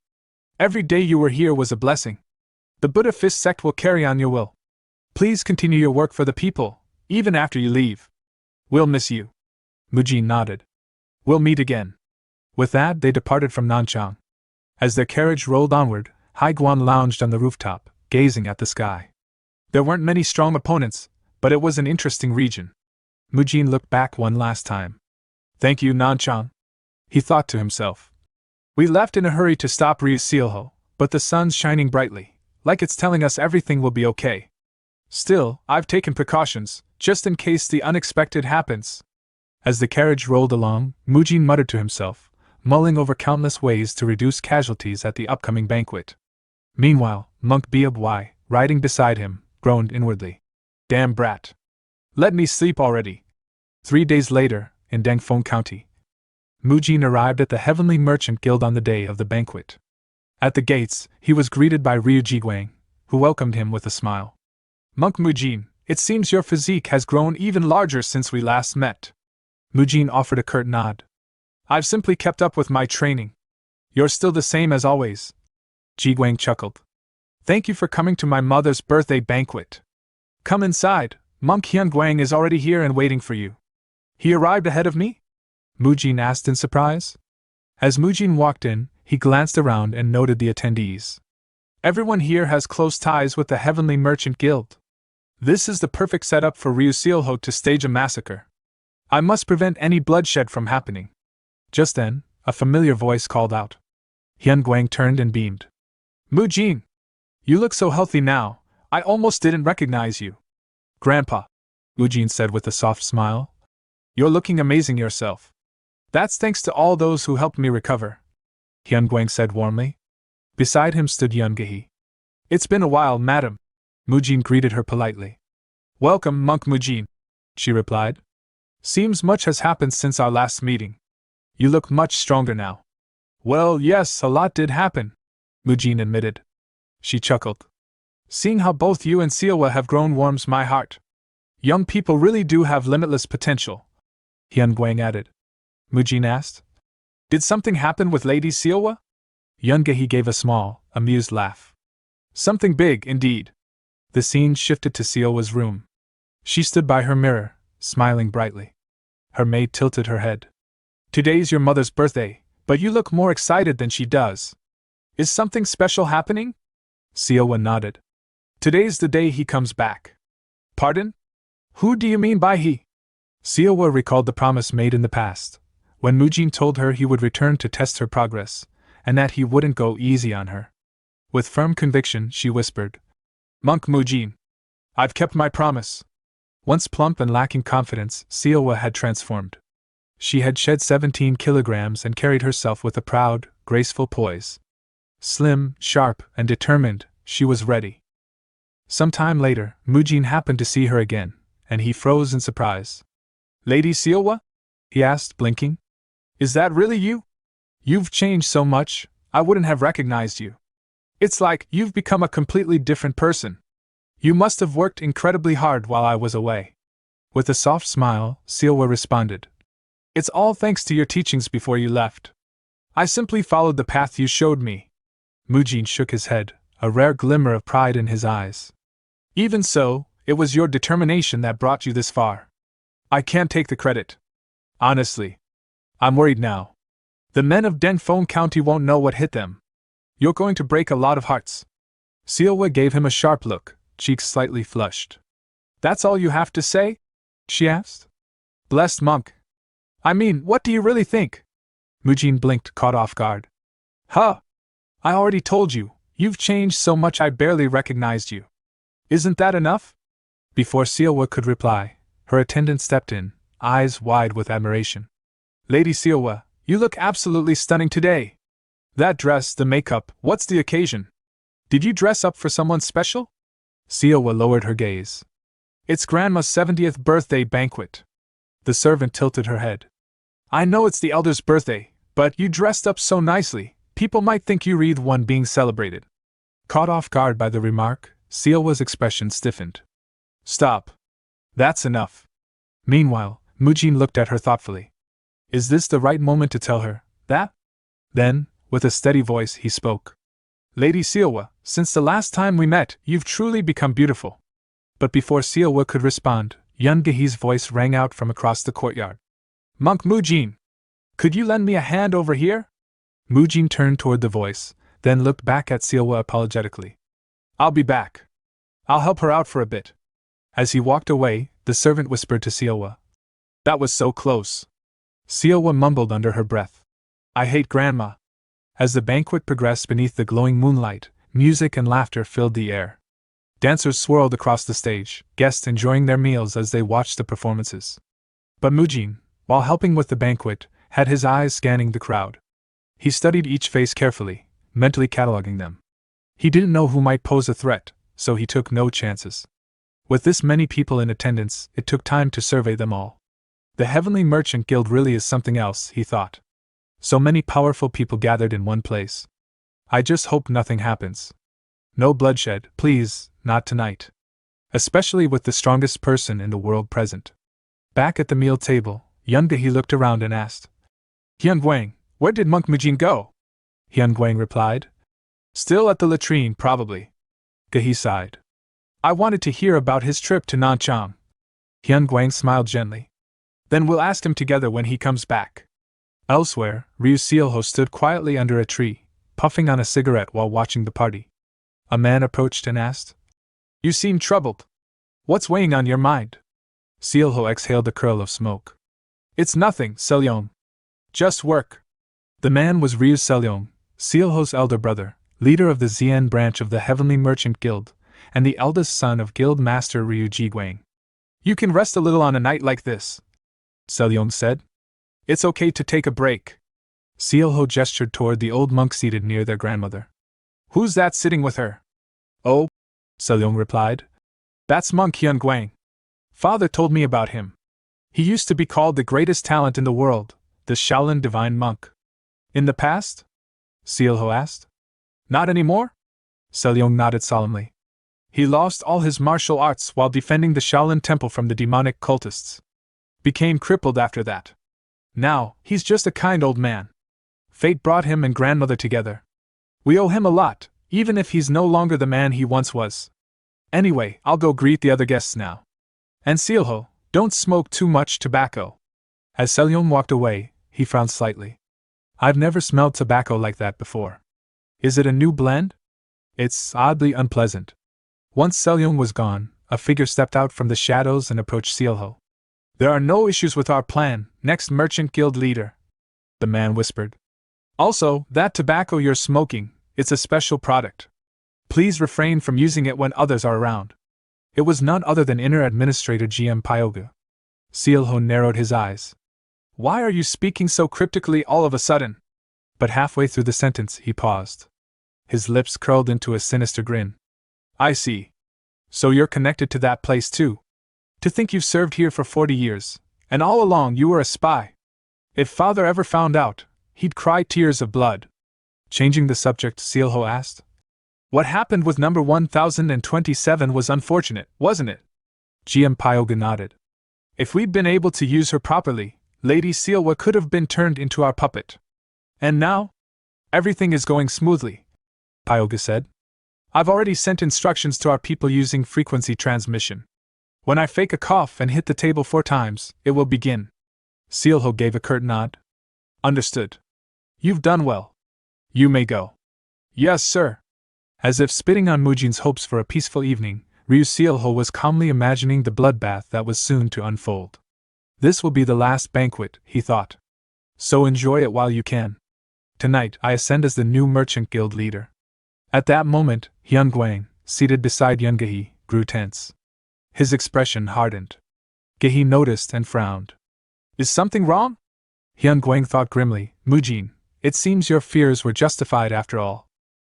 Every day you were here was a blessing. The Buddha Fist sect will carry on your will. Please continue your work for the people, even after you leave. We'll miss you. Mujin nodded. We'll meet again. With that, they departed from Nanchang. As their carriage rolled onward, Haiguan lounged on the rooftop, gazing at the sky. There weren't many strong opponents, but it was an interesting region. Mujin looked back one last time. Thank you, Nanchang, he thought to himself. We left in a hurry to stop Ryusealho, but the sun's shining brightly, like it's telling us everything will be okay. Still, I've taken precautions, just in case the unexpected happens. As the carriage rolled along, Mujin muttered to himself, mulling over countless ways to reduce casualties at the upcoming banquet. Meanwhile, Monk Biab Y, riding beside him, groaned inwardly. Damn brat. Let me sleep already. 3 days later, in Dangfeng County, Mujin arrived at the Heavenly Merchant Guild on the day of the banquet. At the gates, he was greeted by Ryu Jiguang, who welcomed him with a smile. Monk Mujin, it seems your physique has grown even larger since we last met. Mujin offered a curt nod. I've simply kept up with my training. You're still the same as always. Jiguang chuckled. Thank you for coming to my mother's birthday banquet. Come inside, Monk Hyun Guang is already here and waiting for you. He arrived ahead of me? Mujin asked in surprise. As Mujin walked in, he glanced around and noted the attendees. Everyone here has close ties with the Heavenly Merchant Guild. This is the perfect setup for Ryusealho to stage a massacre. I must prevent any bloodshed from happening. Just then, a familiar voice called out. Hyun Guang turned and beamed. Mujin! You look so healthy now, I almost didn't recognize you. Grandpa, Mujin said with a soft smile. You're looking amazing yourself. That's thanks to all those who helped me recover. Hyun Guang said warmly. Beside him stood Yungehi. It's been a while, madam. Mujin greeted her politely. Welcome, Monk Mujin, she replied. Seems much has happened since our last meeting. You look much stronger now. Well, yes, a lot did happen, Mujin admitted. She chuckled. Seeing how both you and Sealwa have grown warms my heart. Young people really do have limitless potential, Hyun Guang added. Mujin asked. Did something happen with Lady Sealwa? Yungehi gave a small, amused laugh. Something big, indeed. The scene shifted to Sealwa's room. She stood by her mirror, smiling brightly. Her maid tilted her head. Today's your mother's birthday, but you look more excited than she does. Is something special happening? Sealwa nodded. Today's the day he comes back. Pardon? Who do you mean by he? Sealwa recalled the promise made in the past, when Mujin told her he would return to test her progress, and that he wouldn't go easy on her. With firm conviction, she whispered, Monk Mujin, I've kept my promise. Once plump and lacking confidence, Sealwa had transformed. She had shed 17 kilograms and carried herself with a proud, graceful poise. Slim, sharp, and determined, she was ready. Some time later, Mujin happened to see her again, and he froze in surprise. Lady Sealwa? He asked, blinking. Is that really you? You've changed so much, I wouldn't have recognized you. It's like you've become a completely different person. You must have worked incredibly hard while I was away. With a soft smile, Sealwa responded. It's all thanks to your teachings before you left. I simply followed the path you showed me. Mujin shook his head, a rare glimmer of pride in his eyes. Even so, it was your determination that brought you this far. I can't take the credit. Honestly. I'm worried now. The men of Denfeng County won't know what hit them. You're going to break a lot of hearts. Sealwa gave him a sharp look, cheeks slightly flushed. That's all you have to say? She asked. Blessed monk. I mean, what do you really think? Mujin blinked, caught off guard. Huh? I already told you, you've changed so much I barely recognized you. Isn't that enough? Before Sealwa could reply, her attendant stepped in, eyes wide with admiration. Lady Sealwa, you look absolutely stunning today. That dress, the makeup, what's the occasion? Did you dress up for someone special? Sealwa lowered her gaze. It's Grandma's 70th birthday banquet. The servant tilted her head. I know it's the elder's birthday, but you dressed up so nicely, people might think you were the one being celebrated. Caught off guard by the remark, Sealwa's expression stiffened. Stop. That's enough. Meanwhile, Mujin looked at her thoughtfully. Is this the right moment to tell her that? Then, with a steady voice, he spoke. Lady Sealwa, since the last time we met, you've truly become beautiful. But before Sealwa could respond, Yun Gehe's voice rang out from across the courtyard. Monk Mujin! Could you lend me a hand over here? Mujin turned toward the voice, then looked back at Sealwa apologetically. I'll be back. I'll help her out for a bit. As he walked away, the servant whispered to Sealwa. That was so close. Sealwa mumbled under her breath. I hate Grandma. As the banquet progressed beneath the glowing moonlight, music and laughter filled the air. Dancers swirled across the stage, guests enjoying their meals as they watched the performances. But Mujin, while helping with the banquet, had his eyes scanning the crowd. He studied each face carefully, mentally cataloging them. He didn't know who might pose a threat, so he took no chances. With this many people in attendance, it took time to survey them all. The Heavenly Merchant Guild really is something else, he thought. So many powerful people gathered in one place. I just hope nothing happens. No bloodshed, please, not tonight. Especially with the strongest person in the world present. Back at the meal table, Yun Gehe looked around and asked. Hyunguang, where did Monk Mujin go? Hyunguang replied. Still at the latrine, probably. Gehe sighed. I wanted to hear about his trip to Nanchang. Hyunguang smiled gently. Then we'll ask him together when he comes back. Elsewhere, Ryu Sealho stood quietly under a tree, puffing on a cigarette while watching the party. A man approached and asked. You seem troubled. What's weighing on your mind? Sealho exhaled a curl of smoke. It's nothing, Selyong. Just work. The man was Ryu Selyong, Sealho's elder brother, leader of the Xian branch of the Heavenly Merchant Guild, and the eldest son of Guild Master Ryu Jiguang. You can rest a little on a night like this, Selyong said. It's okay to take a break. Sealho gestured toward the old monk seated near their grandmother. Who's that sitting with her? Oh, Selyong replied. That's Monk Hyunguang. Father told me about him. He used to be called the greatest talent in the world, the Shaolin Divine Monk. In the past? Sealho asked. Not anymore? Selyong nodded solemnly. He lost all his martial arts while defending the Shaolin Temple from the demonic cultists. Became crippled after that. Now, he's just a kind old man. Fate brought him and grandmother together. We owe him a lot, even if he's no longer the man he once was. Anyway, I'll go greet the other guests now. And Sealho, don't smoke too much tobacco. As Selyong walked away, he frowned slightly. I've never smelled tobacco like that before. Is it a new blend? It's oddly unpleasant. Once Selyong was gone, a figure stepped out from the shadows and approached Sealho. There are no issues with our plan, next Merchant Guild leader, the man whispered. Also, that tobacco you're smoking, it's a special product. Please refrain from using it when others are around. It was none other than Inner Administrator GM Pyoga. Sealho narrowed his eyes. Why are you speaking so cryptically all of a sudden? But halfway through the sentence he paused. His lips curled into a sinister grin. I see. So you're connected to that place too. To think you've served here for 40 years, and all along you were a spy. If father ever found out, he'd cry tears of blood. Changing the subject, Sealho asked. What happened with number 1027 was unfortunate, wasn't it? GM Pyoga nodded. If we'd been able to use her properly, Lady Sealwa could have been turned into our puppet. And now? Everything is going smoothly, Pyoga said. I've already sent instructions to our people using frequency transmission. When I fake a cough and hit the table 4 times, it will begin. Sealho gave a curt nod. Understood. You've done well. You may go. Yes, sir. As if spitting on Mujin's hopes for a peaceful evening, Ryu Sealho was calmly imagining the bloodbath that was soon to unfold. This will be the last banquet, he thought. So enjoy it while you can. Tonight I ascend as the new merchant guild leader. At that moment, Hyun Gwang, seated beside Yun Gehi, grew tense. His expression hardened. Gehi noticed and frowned. Is something wrong? Hyun Gwang thought grimly. Mujin, it seems your fears were justified after all.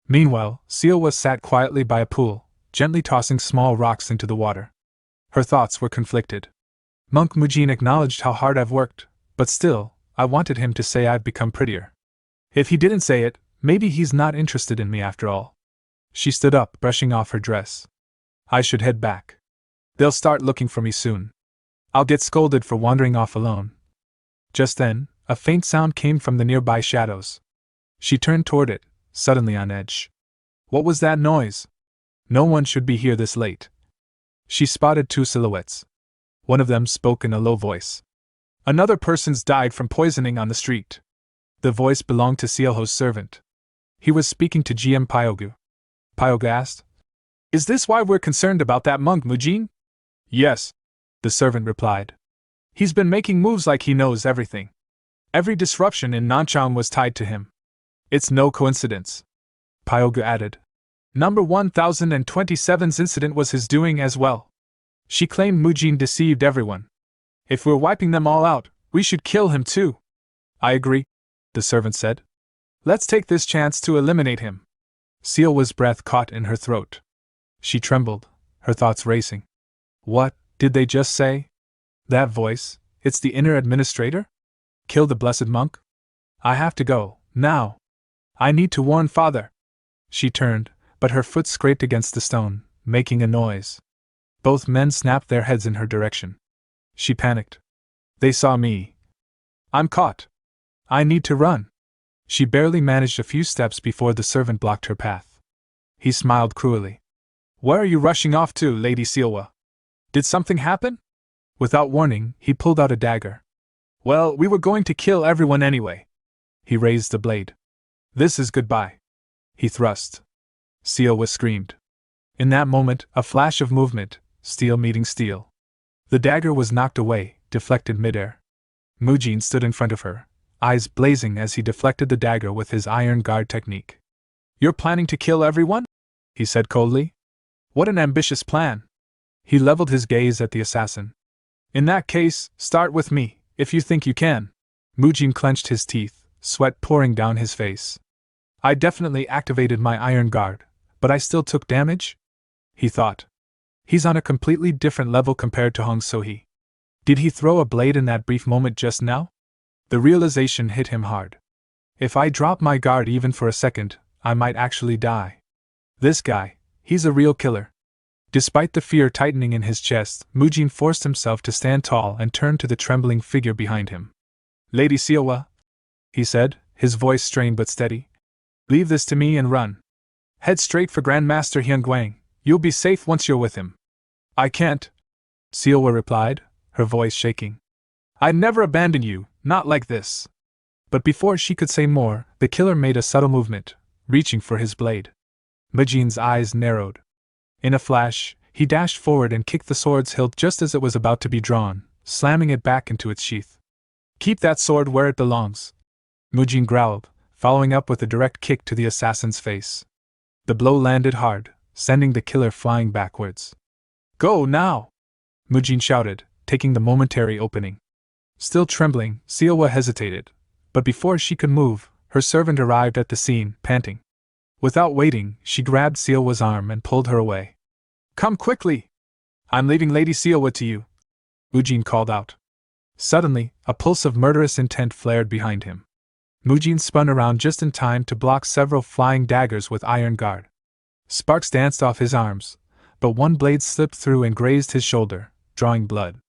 Meanwhile, Sealwa sat quietly by a pool, gently tossing small rocks into the water. Her thoughts were conflicted. Monk Mujin acknowledged how hard I've worked, but still, I wanted him to say I've become prettier. If he didn't say it, maybe he's not interested in me after all. She stood up, brushing off her dress. I should head back. They'll start looking for me soon. I'll get scolded for wandering off alone. Just then, a faint sound came from the nearby shadows. She turned toward it, suddenly on edge. What was that noise? No one should be here this late. She spotted 2 silhouettes. One of them spoke in a low voice. Another person's died from poisoning on the street. The voice belonged to Sealho's servant. He was speaking to GM Pyogu. Pyoga asked, Is this why we're concerned about that monk Mujin? Yes, the servant replied. He's been making moves like he knows everything. Every disruption in Nanchang was tied to him. It's no coincidence. Pyoga added. Number 1027's incident was his doing as well. She claimed Mujin deceived everyone. If we're wiping them all out, we should kill him too. I agree, the servant said. Let's take this chance to eliminate him. Sealwa's breath caught in her throat. She trembled, her thoughts racing. What did they just say? That voice, it's the inner administrator? Kill the blessed monk? I have to go, now. I need to warn father. She turned, but her foot scraped against the stone, making a noise. Both men snapped their heads in her direction. She panicked. They saw me. I'm caught. I need to run. She barely managed a few steps before the servant blocked her path. He smiled cruelly. Where are you rushing off to, Lady Sealwa? Did something happen? Without warning, he pulled out a dagger. Well, we were going to kill everyone anyway. He raised the blade. This is goodbye. He thrust. Sealwa screamed. In that moment, a flash of movement, steel meeting steel. The dagger was knocked away, deflected midair. Mujin stood in front of her, eyes blazing as he deflected the dagger with his iron guard technique. You're planning to kill everyone? He said coldly. What an ambitious plan. He leveled his gaze at the assassin. In that case, start with me, if you think you can. Mujin clenched his teeth, sweat pouring down his face. I definitely activated my iron guard, but I still took damage? He thought. He's on a completely different level compared to Hong So-hee. Did he throw a blade in that brief moment just now? The realization hit him hard. If I drop my guard even for a second, I might actually die. This guy, he's a real killer. Despite the fear tightening in his chest, Mujin forced himself to stand tall and turn to the trembling figure behind him. Lady Sealwa, he said, his voice strained but steady. Leave this to me and run. Head straight for Grandmaster Hyun Gwang. You'll be safe once you're with him. I can't, Sealwa replied, her voice shaking. I'd never abandon you, not like this. But before she could say more, the killer made a subtle movement, reaching for his blade. Mujin's eyes narrowed. In a flash, he dashed forward and kicked the sword's hilt just as it was about to be drawn, slamming it back into its sheath. Keep that sword where it belongs, Mujin growled, following up with a direct kick to the assassin's face. The blow landed hard, sending the killer flying backwards. Go now! Mujin shouted, taking the momentary opening. Still trembling, Sealwa hesitated, but before she could move, her servant arrived at the scene, panting. Without waiting, she grabbed Sealwa's arm and pulled her away. Come quickly! I'm leaving Lady Sealwa to you, Mujin called out. Suddenly, a pulse of murderous intent flared behind him. Mujin spun around just in time to block several flying daggers with iron guard. Sparks danced off his arms, but one blade slipped through and grazed his shoulder, drawing blood.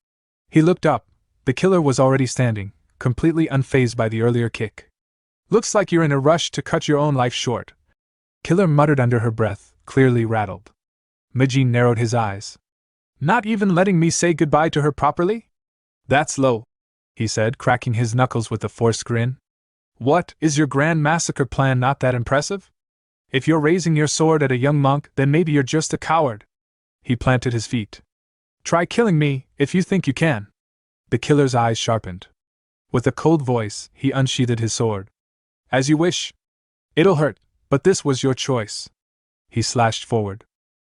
He looked up. The killer was already standing, completely unfazed by the earlier kick. "Looks like you're in a rush to cut your own life short," Killer muttered under her breath, clearly rattled. Mujin narrowed his eyes. "Not even letting me say goodbye to her properly? That's low," he said, cracking his knuckles with a forced grin. "What, is your grand massacre plan not that impressive? If you're raising your sword at a young monk, then maybe you're just a coward." He planted his feet. "Try killing me, if you think you can." The killer's eyes sharpened. With a cold voice, he unsheathed his sword. "As you wish. It'll hurt, but this was your choice." He slashed forward.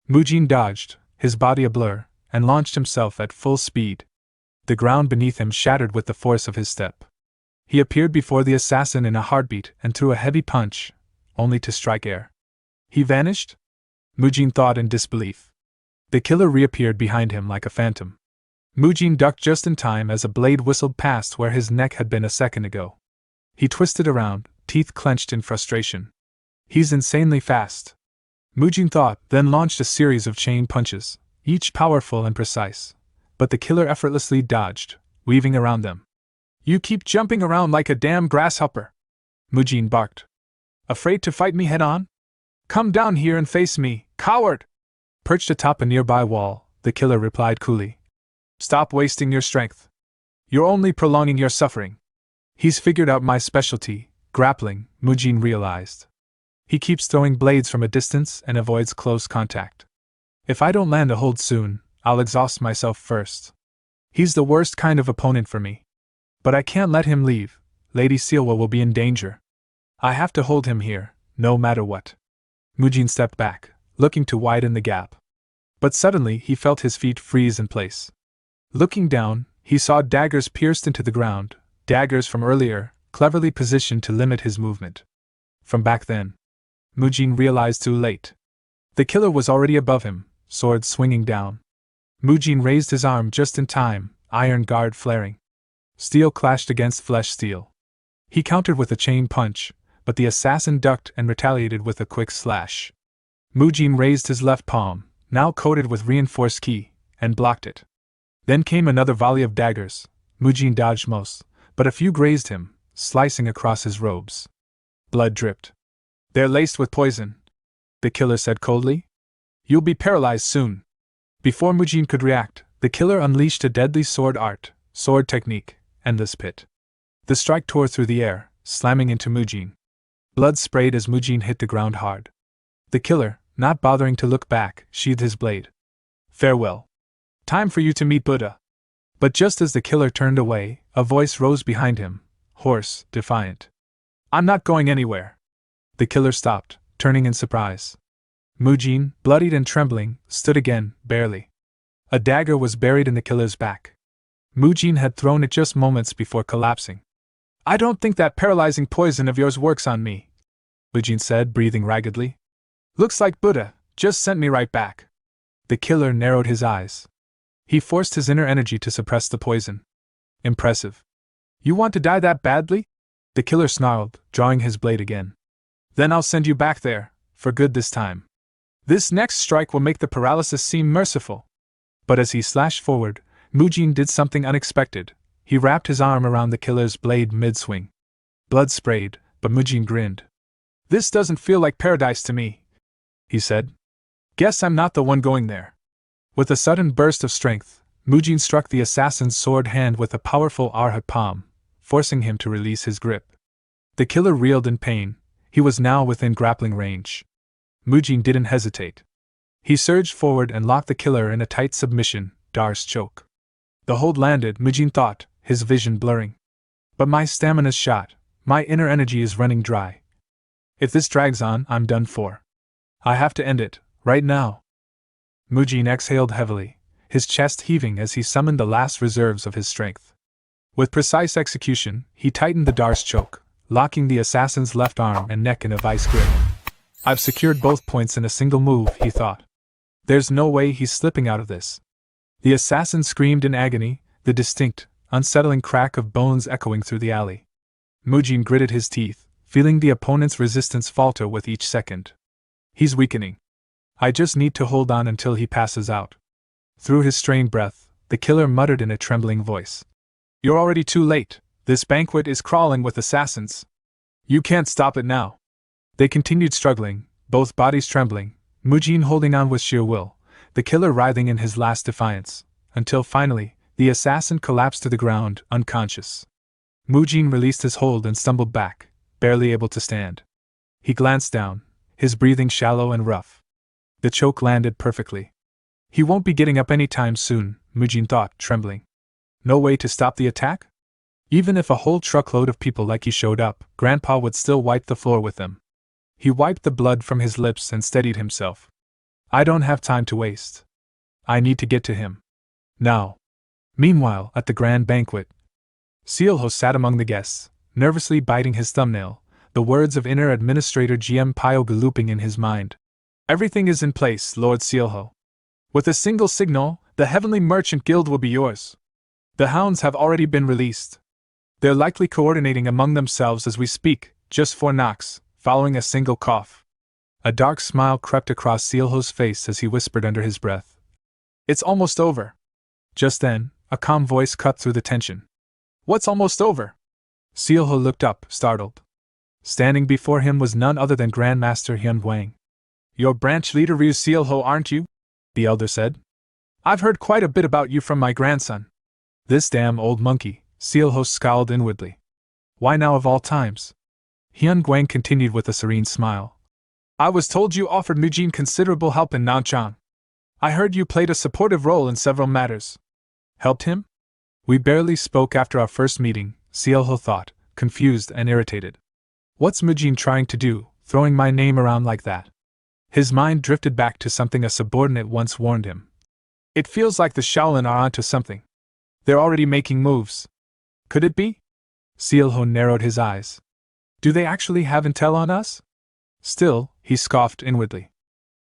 Mujin dodged, his body a blur, and launched himself at full speed. The ground beneath him shattered with the force of his step. He appeared before the assassin in a heartbeat and threw a heavy punch, only to strike air. He vanished? Mujin thought in disbelief. The killer reappeared behind him like a phantom. Mujin ducked just in time as a blade whistled past where his neck had been a second ago. He twisted around, teeth clenched in frustration. "He's insanely fast," Mujin thought, then launched a series of chain punches, each powerful and precise. But the killer effortlessly dodged, weaving around them. "You keep jumping around like a damn grasshopper," Mujin barked. "Afraid to fight me head on? Come down here and face me, coward!" Perched atop a nearby wall, the killer replied coolly. "Stop wasting your strength. You're only prolonging your suffering." "He's figured out my specialty, grappling," Mujin realized. "He keeps throwing blades from a distance and avoids close contact. If I don't land a hold soon, I'll exhaust myself first. He's the worst kind of opponent for me. But I can't let him leave. Lady Sealwa will be in danger. I have to hold him here, no matter what." Mujin stepped back, looking to widen the gap. But suddenly he felt his feet freeze in place. Looking down, he saw daggers pierced into the ground, daggers from earlier, cleverly positioned to limit his movement. From back then, Mujin realized too late. The killer was already above him, sword swinging down. Mujin raised his arm just in time, iron guard flaring. Steel clashed against flesh steel. He countered with a chain punch, but the assassin ducked and retaliated with a quick slash. Mujin raised his left palm, now coated with reinforced ki, and blocked it. Then came another volley of daggers. Mujin dodged most, but a few grazed him, slicing across his robes. Blood dripped. "They're laced with poison," the killer said coldly. "You'll be paralyzed soon." Before Mujin could react, the killer unleashed a deadly sword art, sword technique, Endless Pit. The strike tore through the air, slamming into Mujin. Blood sprayed as Mujin hit the ground hard. The killer, not bothering to look back, sheathed his blade. "Farewell. Time for you to meet Buddha." But just as the killer turned away, a voice rose behind him, hoarse, defiant. "I'm not going anywhere." The killer stopped, turning in surprise. Mujin, bloodied and trembling, stood again, barely. A dagger was buried in the killer's back. Mujin had thrown it just moments before collapsing. "I don't think that paralyzing poison of yours works on me," Mujin said, breathing raggedly. "Looks like Buddha just sent me right back." The killer narrowed his eyes. He forced his inner energy to suppress the poison. "Impressive. You want to die that badly?" The killer snarled, drawing his blade again. "Then I'll send you back there, for good this time. This next strike will make the paralysis seem merciful." But as he slashed forward, Mujin did something unexpected. He wrapped his arm around the killer's blade mid-swing. Blood sprayed, but Mujin grinned. "This doesn't feel like paradise to me," he said. "Guess I'm not the one going there." With a sudden burst of strength, Mujin struck the assassin's sword hand with a powerful arhat palm, forcing him to release his grip. The killer reeled in pain. He was now within grappling range. Mujin didn't hesitate. He surged forward and locked the killer in a tight submission, Dar's choke. The hold landed, Mujin thought, his vision blurring. But my stamina's shot, my inner energy is running dry. If this drags on, I'm done for. I have to end it, right now. Mujin exhaled heavily, his chest heaving as he summoned the last reserves of his strength. With precise execution, he tightened the Dar's choke, locking the assassin's left arm and neck in a vice grip. I've secured both points in a single move, he thought. There's no way he's slipping out of this. The assassin screamed in agony, the distinct, unsettling crack of bones echoing through the alley. Mujin gritted his teeth, feeling the opponent's resistance falter with each second. He's weakening. I just need to hold on until he passes out. Through his strained breath, the killer muttered in a trembling voice. You're already too late. This banquet is crawling with assassins. You can't stop it now. They continued struggling, both bodies trembling, Mujin holding on with sheer will, the killer writhing in his last defiance, until finally, the assassin collapsed to the ground, unconscious. Mujin released his hold and stumbled back, barely able to stand. He glanced down, his breathing shallow and rough. The choke landed perfectly. He won't be getting up any time soon, Mujin thought, trembling. No way to stop the attack? Even if a whole truckload of people like he showed up, Grandpa would still wipe the floor with them. He wiped the blood from his lips and steadied himself. I don't have time to waste. I need to get to him. Now. Meanwhile, at the grand banquet, Sealho sat among the guests, nervously biting his thumbnail, the words of inner administrator GM Pyoga looping in his mind. Everything is in place, Lord Sealho. With a single signal, the Heavenly Merchant Guild will be yours. The hounds have already been released. They're likely coordinating among themselves as we speak, just 4 knocks, following a single cough. A dark smile crept across Sealho's face as he whispered under his breath. It's almost over. Just then, a calm voice cut through the tension. What's almost over? Sealho looked up, startled. Standing before him was none other than Grandmaster Hyun Wang. You're branch leader Ryu Sealho, aren't you? The elder said. I've heard quite a bit about you from my grandson. This damn old monkey, Sealho scowled inwardly. Why now of all times? Hyun Gwang continued with a serene smile. I was told you offered Mujin considerable help in Nanchang. I heard you played a supportive role in several matters. Helped him? We barely spoke after our first meeting, Sealho thought, confused and irritated. What's Mujin trying to do, throwing my name around like that? His mind drifted back to something a subordinate once warned him. It feels like the Shaolin are onto something. They're already making moves. Could it be? Sealho narrowed his eyes. Do they actually have intel on us? Still, he scoffed inwardly.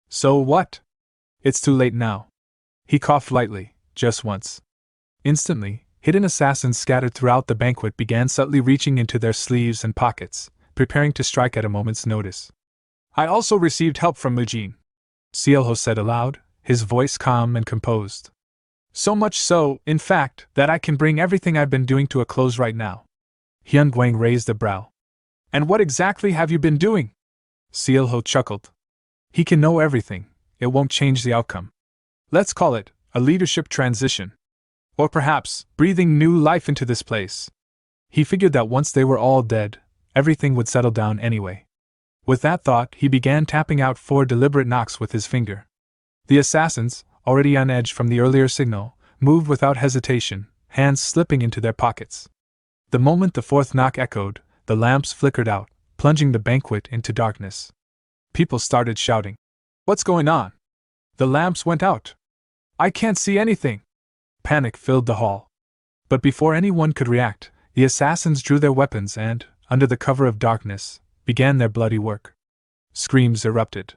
So what? It's too late now. He coughed lightly, just once. Instantly, hidden assassins scattered throughout the banquet began subtly reaching into their sleeves and pockets, preparing to strike at a moment's notice. I also received help from Mujin, Sealho said aloud, his voice calm and composed. So much so, in fact, that I can bring everything I've been doing to a close right now. Hyun Gwang raised a brow. And what exactly have you been doing? Sealho chuckled. He can know everything, it won't change the outcome. Let's call it a leadership transition. Or perhaps, breathing new life into this place. He figured that once they were all dead, everything would settle down anyway. With that thought, he began tapping out 4 deliberate knocks with his finger. The assassins, already on edge from the earlier signal, moved without hesitation, hands slipping into their pockets. The moment the 4th knock echoed, the lamps flickered out, plunging the banquet into darkness. People started shouting. What's going on? The lamps went out. I can't see anything. Panic filled the hall. But before anyone could react, the assassins drew their weapons and, under the cover of darkness, began their bloody work. Screams erupted.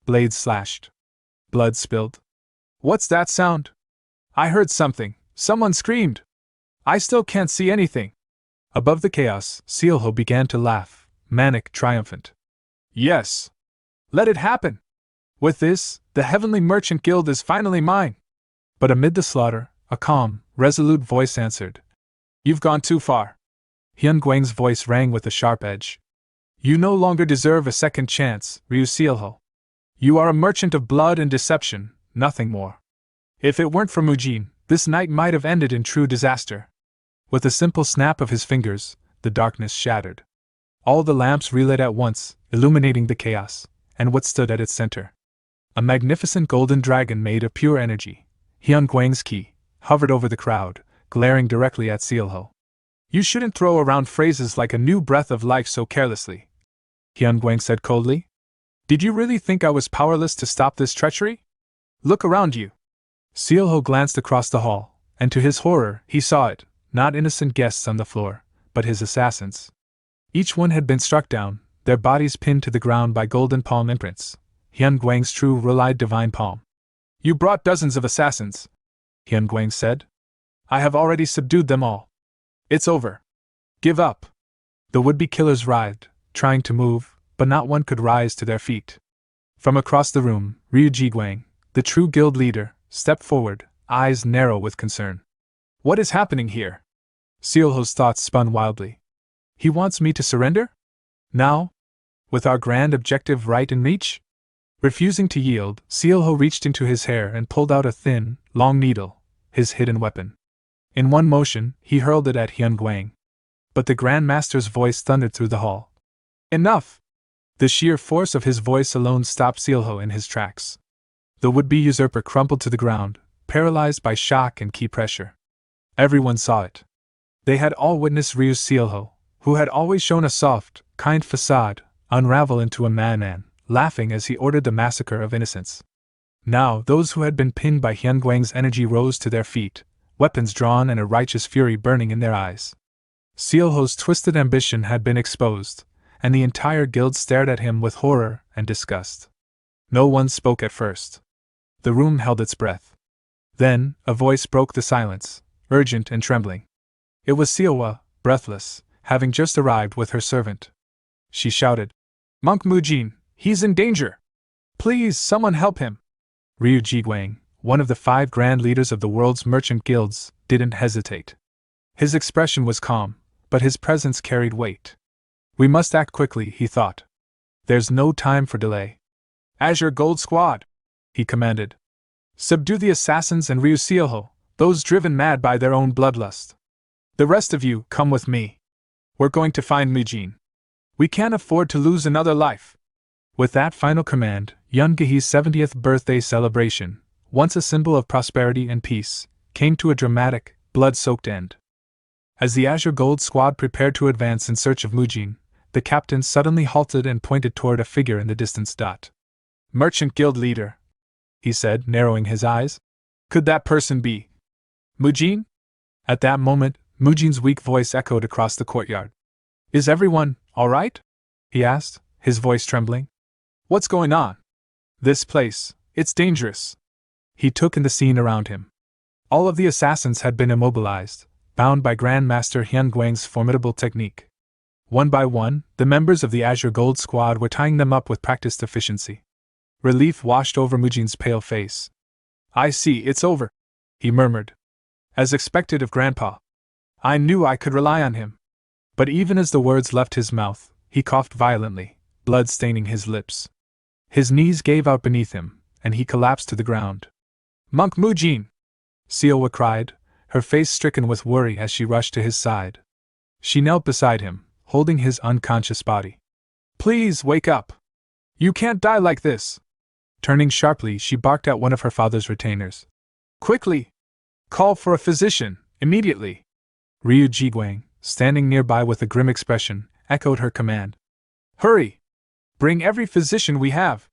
Blades slashed. Blood spilled. What's that sound? I heard something. Someone screamed. I still can't see anything. Above the chaos, Sealho began to laugh, manic, triumphant. Yes. Let it happen. With this, the Heavenly Merchant Guild is finally mine. But amid the slaughter, a calm, resolute voice answered. You've gone too far. Hyun Gwang's voice rang with a sharp edge. You no longer deserve a second chance, Ryu Sealho. You are a merchant of blood and deception, nothing more. If it weren't for Mujin, this night might have ended in true disaster. With a simple snap of his fingers, the darkness shattered. All the lamps relit at once, illuminating the chaos, and what stood at its center. A magnificent golden dragon made of pure energy, Hyun Gwang's key, hovered over the crowd, glaring directly at Sealho. You shouldn't throw around phrases like a new breath of life so carelessly, Hyun Gwang said coldly. Did you really think I was powerless to stop this treachery? Look around you. Sealho glanced across the hall, and to his horror, he saw it, not innocent guests on the floor, but his assassins. Each one had been struck down, their bodies pinned to the ground by golden palm imprints, Hyun Gwang's true relied divine palm. You brought dozens of assassins, Hyun Gwang said. I have already subdued them all. It's over. Give up. The would-be killers writhed, trying to move, but not one could rise to their feet. From across the room, Ryu Jiguang, the true guild leader, stepped forward, eyes narrow with concern. What is happening here? Seolho's thoughts spun wildly. He wants me to surrender? Now? With our grand objective right in reach? Refusing to yield, Seolho reached into his hair and pulled out a thin, long needle, his hidden weapon. In one motion, he hurled it at Hyun Guang. But the Grand Master's voice thundered through the hall. Enough! The sheer force of his voice alone stopped Seolho in his tracks. The would-be usurper crumpled to the ground, paralyzed by shock and ki pressure. Everyone saw it. They had all witnessed Ryu Seolho, who had always shown a soft, kind facade, unravel into a madman, laughing as he ordered the massacre of innocents. Now, those who had been pinned by Hyun Guang's energy rose to their feet, weapons drawn and a righteous fury burning in their eyes. Seolho's twisted ambition had been exposed, and the entire guild stared at him with horror and disgust. No one spoke at first. The room held its breath. Then, a voice broke the silence, urgent and trembling. It was Seowa, breathless, having just arrived with her servant. She shouted, "Monk Mujin, he's in danger! Please, someone help him!" Ryu Jiguang, one of the 5 grand leaders of the world's merchant guilds, didn't hesitate. His expression was calm, but his presence carried weight. We must act quickly, he thought. There's no time for delay. Azure Gold Squad, he commanded. Subdue the assassins and Ryu Seolho, those driven mad by their own bloodlust. The rest of you, come with me. We're going to find Mujin. We can't afford to lose another life. With that final command, Yun Gehe's 70th birthday celebration, once a symbol of prosperity and peace, came to a dramatic, blood-soaked end. As the Azure Gold Squad prepared to advance in search of Mujin, the captain suddenly halted and pointed toward a figure in the distance. Merchant Guild leader, he said, narrowing his eyes. Could that person be Mujin? At that moment, Mujin's weak voice echoed across the courtyard. Is everyone all right? He asked, his voice trembling. What's going on? This place, it's dangerous. He took in the scene around him. All of the assassins had been immobilized, bound by Grandmaster Hyun Guang's formidable technique. One by one, the members of the Azure Gold Squad were tying them up with practiced efficiency. Relief washed over Mujin's pale face. I see, it's over, he murmured. As expected of Grandpa. I knew I could rely on him. But even as the words left his mouth, he coughed violently, blood staining his lips. His knees gave out beneath him, and he collapsed to the ground. Monk Mujin! Seowa cried, her face stricken with worry as she rushed to his side. She knelt beside him, holding his unconscious body. Please wake up! You can't die like this! Turning sharply, she barked at one of her father's retainers. Quickly! Call for a physician, immediately! Ryu Jiguang, standing nearby with a grim expression, echoed her command. Hurry! Bring every physician we have!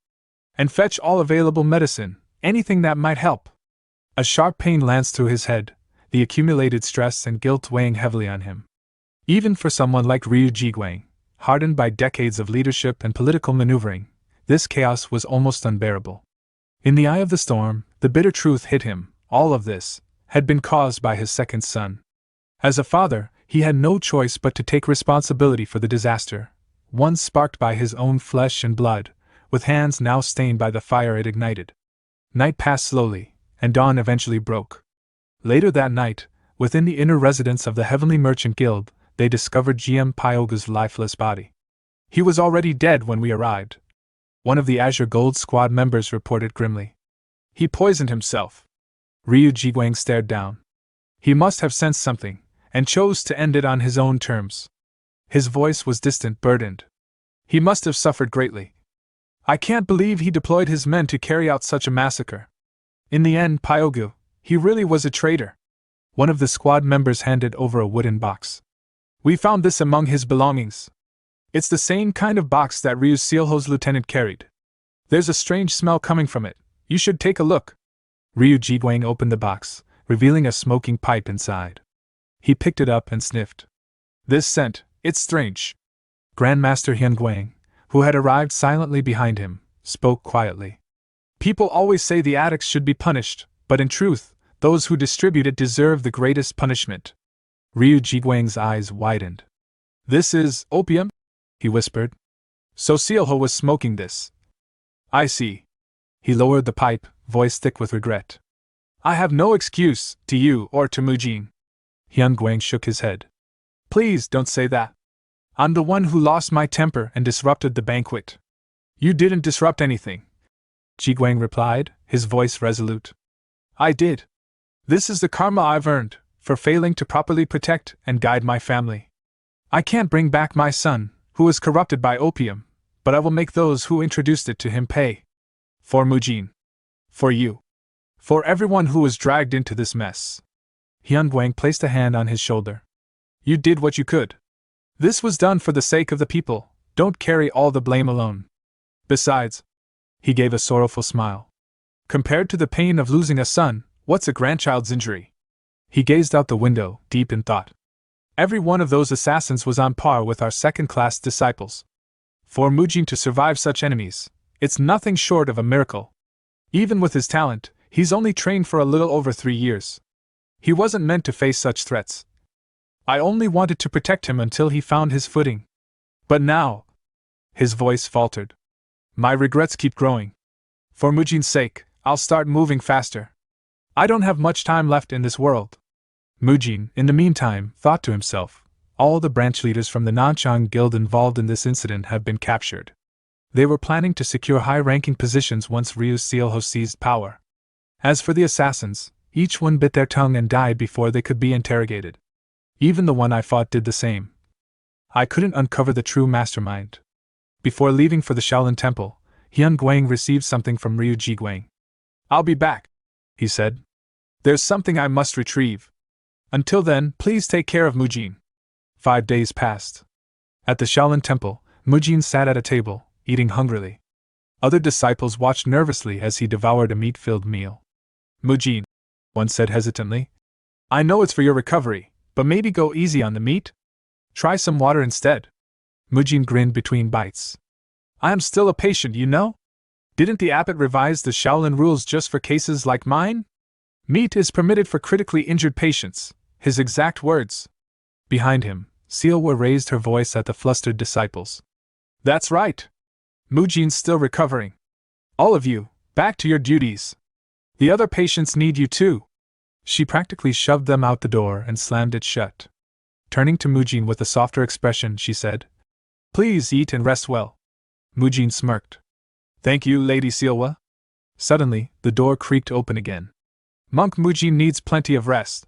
And fetch all available medicine, anything that might help! A sharp pain lanced through his head, the accumulated stress and guilt weighing heavily on him. Even for someone like Ryu Jiguang, hardened by decades of leadership and political maneuvering, this chaos was almost unbearable. In the eye of the storm, the bitter truth hit him: all of this had been caused by his second son. As a father, he had no choice but to take responsibility for the disaster, one sparked by his own flesh and blood, with hands now stained by the fire it ignited. Night passed slowly, and dawn eventually broke. Later that night, within the inner residence of the Heavenly Merchant Guild, they discovered GM Pyoga's lifeless body. He was already dead when we arrived. One of the Azure Gold Squad members reported grimly. He poisoned himself. Ryu Jiguang stared down. He must have sensed something, and chose to end it on his own terms. His voice was distant, burdened. He must have suffered greatly. I can't believe he deployed his men to carry out such a massacre. In the end, Pyogu, he really was a traitor. One of the squad members handed over a wooden box. We found this among his belongings. It's the same kind of box that Ryu Seolho's lieutenant carried. There's a strange smell coming from it. You should take a look. Ryu Jiguang opened the box, revealing a smoking pipe inside. He picked it up and sniffed. This scent, it's strange. Grandmaster Hyun Guang, who had arrived silently behind him, spoke quietly. People always say the addicts should be punished, but in truth, those who distribute it deserve the greatest punishment. Ryu Jiguang's eyes widened. This is opium? He whispered. So Seolho was smoking this. I see. He lowered the pipe, voice thick with regret. I have no excuse, to you or to Mujin. Hyun Guang shook his head. Please don't say that. I'm the one who lost my temper and disrupted the banquet. You didn't disrupt anything, Ji Guang replied, his voice resolute. I did. This is the karma I've earned, for failing to properly protect and guide my family. I can't bring back my son, who was corrupted by opium, but I will make those who introduced it to him pay. For Mujin. For you. For everyone who was dragged into this mess. Hyun Guang placed a hand on his shoulder. You did what you could. This was done for the sake of the people, don't carry all the blame alone. Besides, he gave a sorrowful smile. Compared to the pain of losing a son, what's a grandchild's injury? He gazed out the window, deep in thought. Every one of those assassins was on par with our second-class disciples. For Mujin to survive such enemies, it's nothing short of a miracle. Even with his talent, he's only trained for a little over 3 years. He wasn't meant to face such threats. I only wanted to protect him until he found his footing. But now, his voice faltered. My regrets keep growing. For Mujin's sake, I'll start moving faster. I don't have much time left in this world. Mujin, in the meantime, thought to himself, all the branch leaders from the Nanchang Guild involved in this incident have been captured. They were planning to secure high-ranking positions once Ryu Sealho seized power. As for the assassins, each one bit their tongue and died before they could be interrogated. Even the one I fought did the same. I couldn't uncover the true mastermind. Before leaving for the Shaolin Temple, Hyun Guang received something from Ryu Ji Guang. I'll be back, he said. There's something I must retrieve. Until then, please take care of Mujin. 5 days passed. At the Shaolin Temple, Mujin sat at a table, eating hungrily. Other disciples watched nervously as he devoured a meat-filled meal. Mujin, one said hesitantly, I know it's for your recovery, but maybe go easy on the meat? Try some water instead. Mujin grinned between bites. I am still a patient, you know? Didn't the abbot revise the Shaolin rules just for cases like mine? Meat is permitted for critically injured patients, his exact words. Behind him, Sealwa raised her voice at the flustered disciples. That's right. Mujin's still recovering. All of you, back to your duties. The other patients need you too. She practically shoved them out the door and slammed it shut. Turning to Mujin with a softer expression, she said, Please eat and rest well. Mujin smirked. Thank you, Lady Sealwa. Suddenly, the door creaked open again. Monk Mujin needs plenty of rest.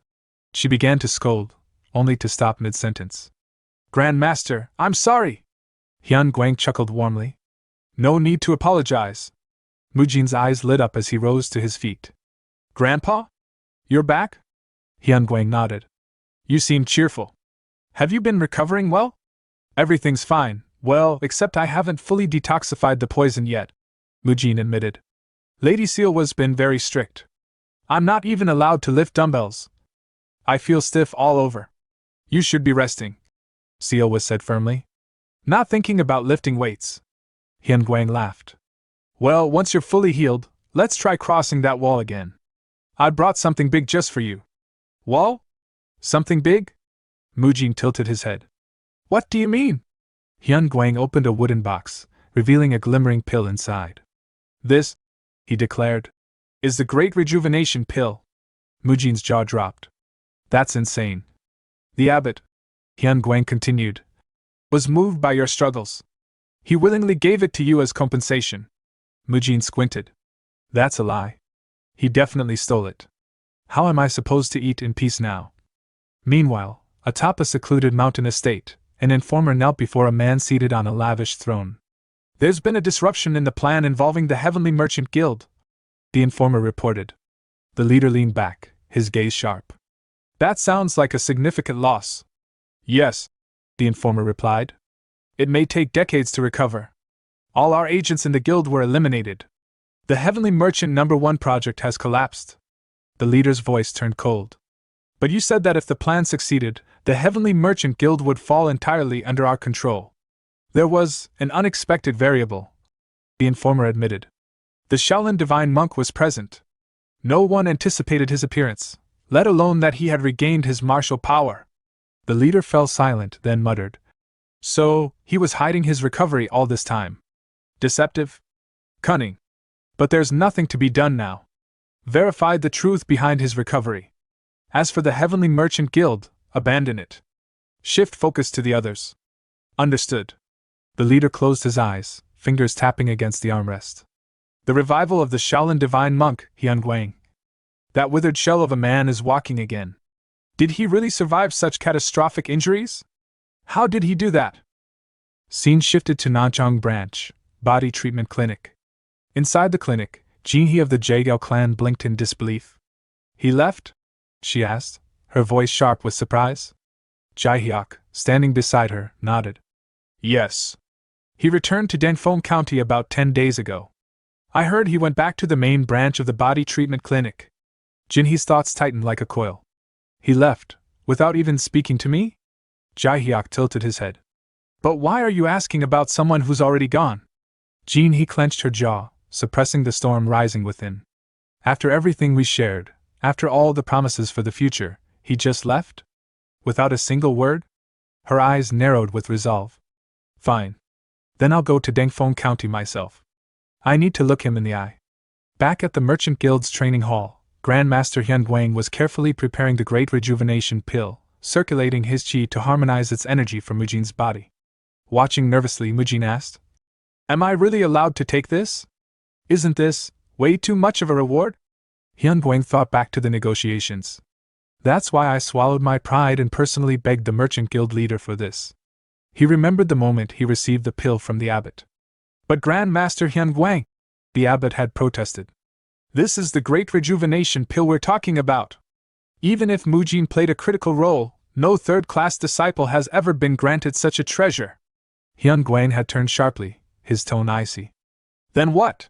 She began to scold, only to stop mid-sentence. Grand Master, I'm sorry. Hyun Guang chuckled warmly. No need to apologize. Mujin's eyes lit up as he rose to his feet. Grandpa? You're back? Hyun Guang nodded. You seem cheerful. Have you been recovering well? Everything's fine, well, except I haven't fully detoxified the poison yet, Mujin admitted. Lady Sealwa's been very strict. I'm not even allowed to lift dumbbells. I feel stiff all over. You should be resting, Sealwa said firmly. Not thinking about lifting weights. Hyun Guang laughed. Well, once you're fully healed, let's try crossing that wall again. I brought something big just for you. Wall? Something big? Mujin tilted his head. What do you mean? Hyun Guang opened a wooden box, revealing a glimmering pill inside. This, he declared, is the Great Rejuvenation Pill. Mujin's jaw dropped. That's insane. The abbot, Hyun Guang continued, was moved by your struggles. He willingly gave it to you as compensation. Mujin squinted. That's a lie. He definitely stole it. How am I supposed to eat in peace now? Meanwhile, atop a secluded mountain estate, an informer knelt before a man seated on a lavish throne. There's been a disruption in the plan involving the Heavenly Merchant Guild, the informer reported. The leader leaned back, his gaze sharp. That sounds like a significant loss. Yes, the informer replied. It may take decades to recover. All our agents in the guild were eliminated. The Heavenly Merchant No. 1 project has collapsed. The leader's voice turned cold. But you said that if the plan succeeded, the Heavenly Merchant Guild would fall entirely under our control. There was an unexpected variable, the informer admitted. The Shaolin Divine Monk was present. No one anticipated his appearance, let alone that he had regained his martial power. The leader fell silent, then muttered. So, he was hiding his recovery all this time. Deceptive? Cunning. But there's nothing to be done now. Verified the truth behind his recovery. As for the Heavenly Merchant Guild, abandon it. Shift focus to the others. Understood. The leader closed his eyes, fingers tapping against the armrest. The revival of the Shaolin divine monk, Hyun-Gwang. That withered shell of a man is walking again. Did he really survive such catastrophic injuries? How did he do that? Scene shifted to Nanchang Branch, Body Treatment Clinic. Inside the clinic, Jinhee of the Jaegao clan blinked in disbelief. He left? She asked, her voice sharp with surprise. Jaehyuk, standing beside her, nodded. Yes. He returned to Dangfeng County about 10 days ago. I heard he went back to the main branch of the Body Treatment Clinic. Jinhee's thoughts tightened like a coil. He left, without even speaking to me? Jaehyuk tilted his head. But why are you asking about someone who's already gone? Jinhee clenched her jaw, suppressing the storm rising within. After everything we shared, after all the promises for the future, he just left? Without a single word? Her eyes narrowed with resolve. Fine. Then I'll go to Dangfeng County myself. I need to look him in the eye. Back at the Merchant Guild's training hall, Grandmaster Hyun-Gwang was carefully preparing the Great Rejuvenation Pill, circulating his chi to harmonize its energy for Mujin's body. Watching nervously, Mujin asked, Am I really allowed to take this? Isn't this way too much of a reward? Hyun-Gwang thought back to the negotiations. That's why I swallowed my pride and personally begged the Merchant Guild leader for this. He remembered the moment he received the pill from the abbot. But Grandmaster Hyun-Gwang, the abbot had protested. This is the Great Rejuvenation Pill we're talking about. Even if Mujin played a critical role, no third-class disciple has ever been granted such a treasure. Hyun-Gwang had turned sharply, his tone icy. Then what?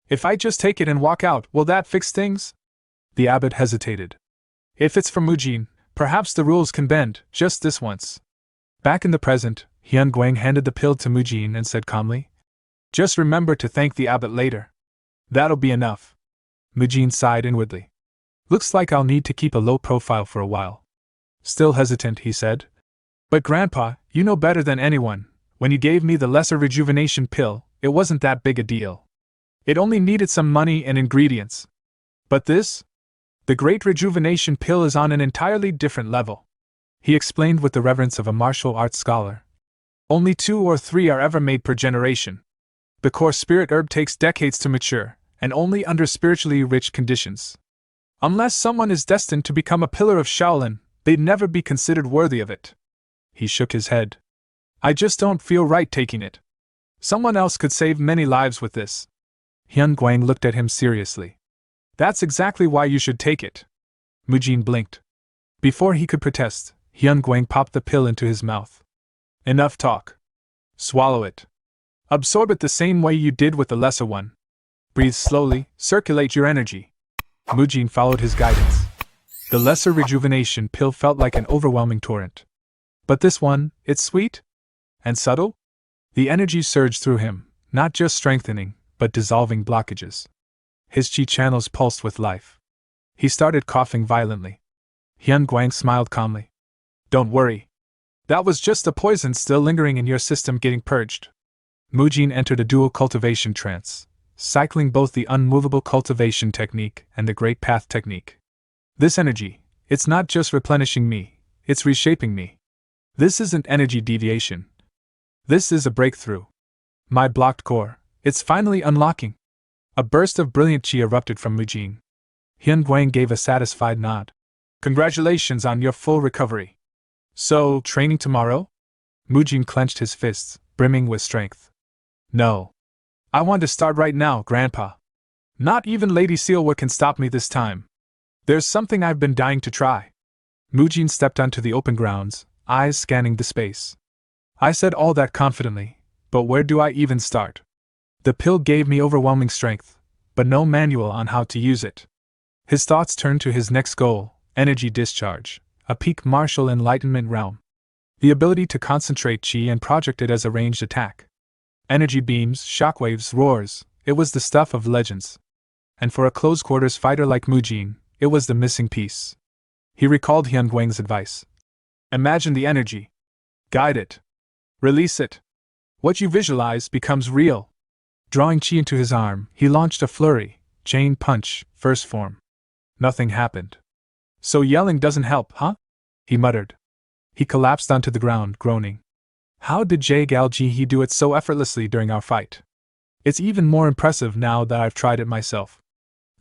If I just take it and walk out, will that fix things? The abbot hesitated. If it's for Mujin, perhaps the rules can bend, just this once. Back in the present, Hyun-Gwang handed the pill to Mujin and said calmly, Just remember to thank the abbot later. That'll be enough. Mujin sighed inwardly. Looks like I'll need to keep a low profile for a while. Still hesitant, he said. But Grandpa, you know better than anyone, when you gave me the lesser rejuvenation pill, it wasn't that big a deal. It only needed some money and ingredients. But this? The Great Rejuvenation Pill is on an entirely different level. He explained with the reverence of a martial arts scholar. Only 2 or 3 are ever made per generation. The core spirit herb takes decades to mature, and only under spiritually rich conditions. Unless someone is destined to become a pillar of Shaolin, they'd never be considered worthy of it. He shook his head. I just don't feel right taking it. Someone else could save many lives with this. Hyun-Gwang looked at him seriously. That's exactly why you should take it. Mujin blinked. Before he could protest, Hyun-Gwang popped the pill into his mouth. Enough talk. Swallow it. Absorb it the same way you did with the lesser one. Breathe slowly, circulate your energy. Mujin followed his guidance. The lesser rejuvenation pill felt like an overwhelming torrent. But this one, it's sweet? And subtle? The energy surged through him, not just strengthening, but dissolving blockages. His chi channels pulsed with life. He started coughing violently. Hyun-Gwang smiled calmly. Don't worry. That was just the poison still lingering in your system getting purged. Mujin entered a dual cultivation trance, cycling both the unmovable cultivation technique and the Great Path technique. This energy, it's not just replenishing me, it's reshaping me. This isn't energy deviation. This is a breakthrough. My blocked core, it's finally unlocking. A burst of brilliant chi erupted from Mujin. Hyun-Gwang gave a satisfied nod. Congratulations on your full recovery. So, training tomorrow? Mujin clenched his fists, brimming with strength. No. I want to start right now, Grandpa. Not even Lady Sealwood can stop me this time. There's something I've been dying to try. Mujin stepped onto the open grounds, eyes scanning the space. I said all that confidently, but where do I even start? The pill gave me overwhelming strength, but no manual on how to use it. His thoughts turned to his next goal, energy discharge, a peak martial enlightenment realm. The ability to concentrate chi and project it as a ranged attack. Energy beams, shockwaves, roars, it was the stuff of legends. And for a close-quarters fighter like Mujin, it was the missing piece. He recalled Hyun-Gwang's advice. Imagine the energy. Guide it. Release it. What you visualize becomes real. Drawing Chi into his arm, he launched a flurry, chain punch, first form. Nothing happened. So yelling doesn't help, huh? He muttered. He collapsed onto the ground, groaning. How did Ji do it so effortlessly during our fight? It's even more impressive now that I've tried it myself.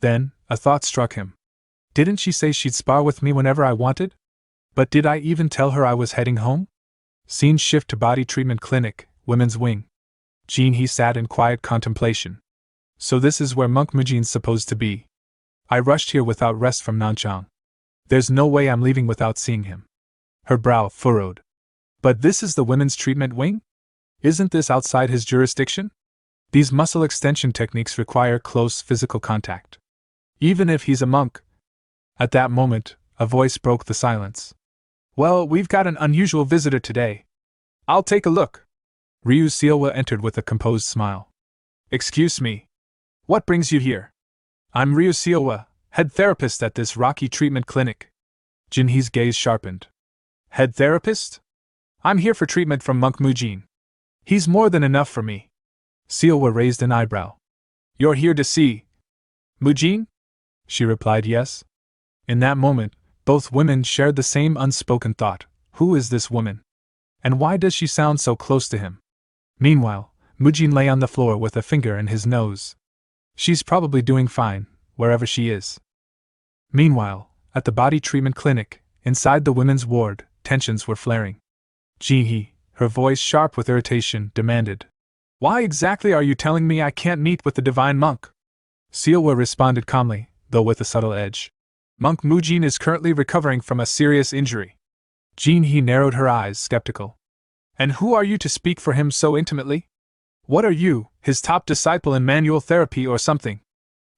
Then, a thought struck him. Didn't she say she'd spar with me whenever I wanted? But did I even tell her I was heading home? Scene shift to body treatment clinic, women's wing. He sat in quiet contemplation. So this is where Monk Mujin's supposed to be. I rushed here without rest from Nanchang. There's no way I'm leaving without seeing him. Her brow furrowed. But this is the women's treatment wing? Isn't this outside his jurisdiction? These muscle extension techniques require close physical contact. Even if he's a monk. At that moment, a voice broke the silence. Well, we've got an unusual visitor today. I'll take a look. Ryu Seowa entered with a composed smile. Excuse me. What brings you here? I'm Ryu Seowa, head therapist at this Rocky treatment clinic. Jinhee's gaze sharpened. Head therapist? I'm here for treatment from Monk Mujin. He's more than enough for me. Seowa raised an eyebrow. You're here to see Mujin? She replied yes. In that moment, both women shared the same unspoken thought. Who is this woman? And why does she sound so close to him? Meanwhile, Mujin lay on the floor with a finger in his nose. She's probably doing fine, wherever she is. Meanwhile, at the body treatment clinic, inside the women's ward, tensions were flaring. Jinhee, her voice sharp with irritation, demanded. Why exactly are you telling me I can't meet with the divine monk? Seowa responded calmly, though with a subtle edge. Monk Mujin is currently recovering from a serious injury. Jinhee narrowed her eyes, skeptical. And who are you to speak for him so intimately? What are you, his top disciple in manual therapy or something?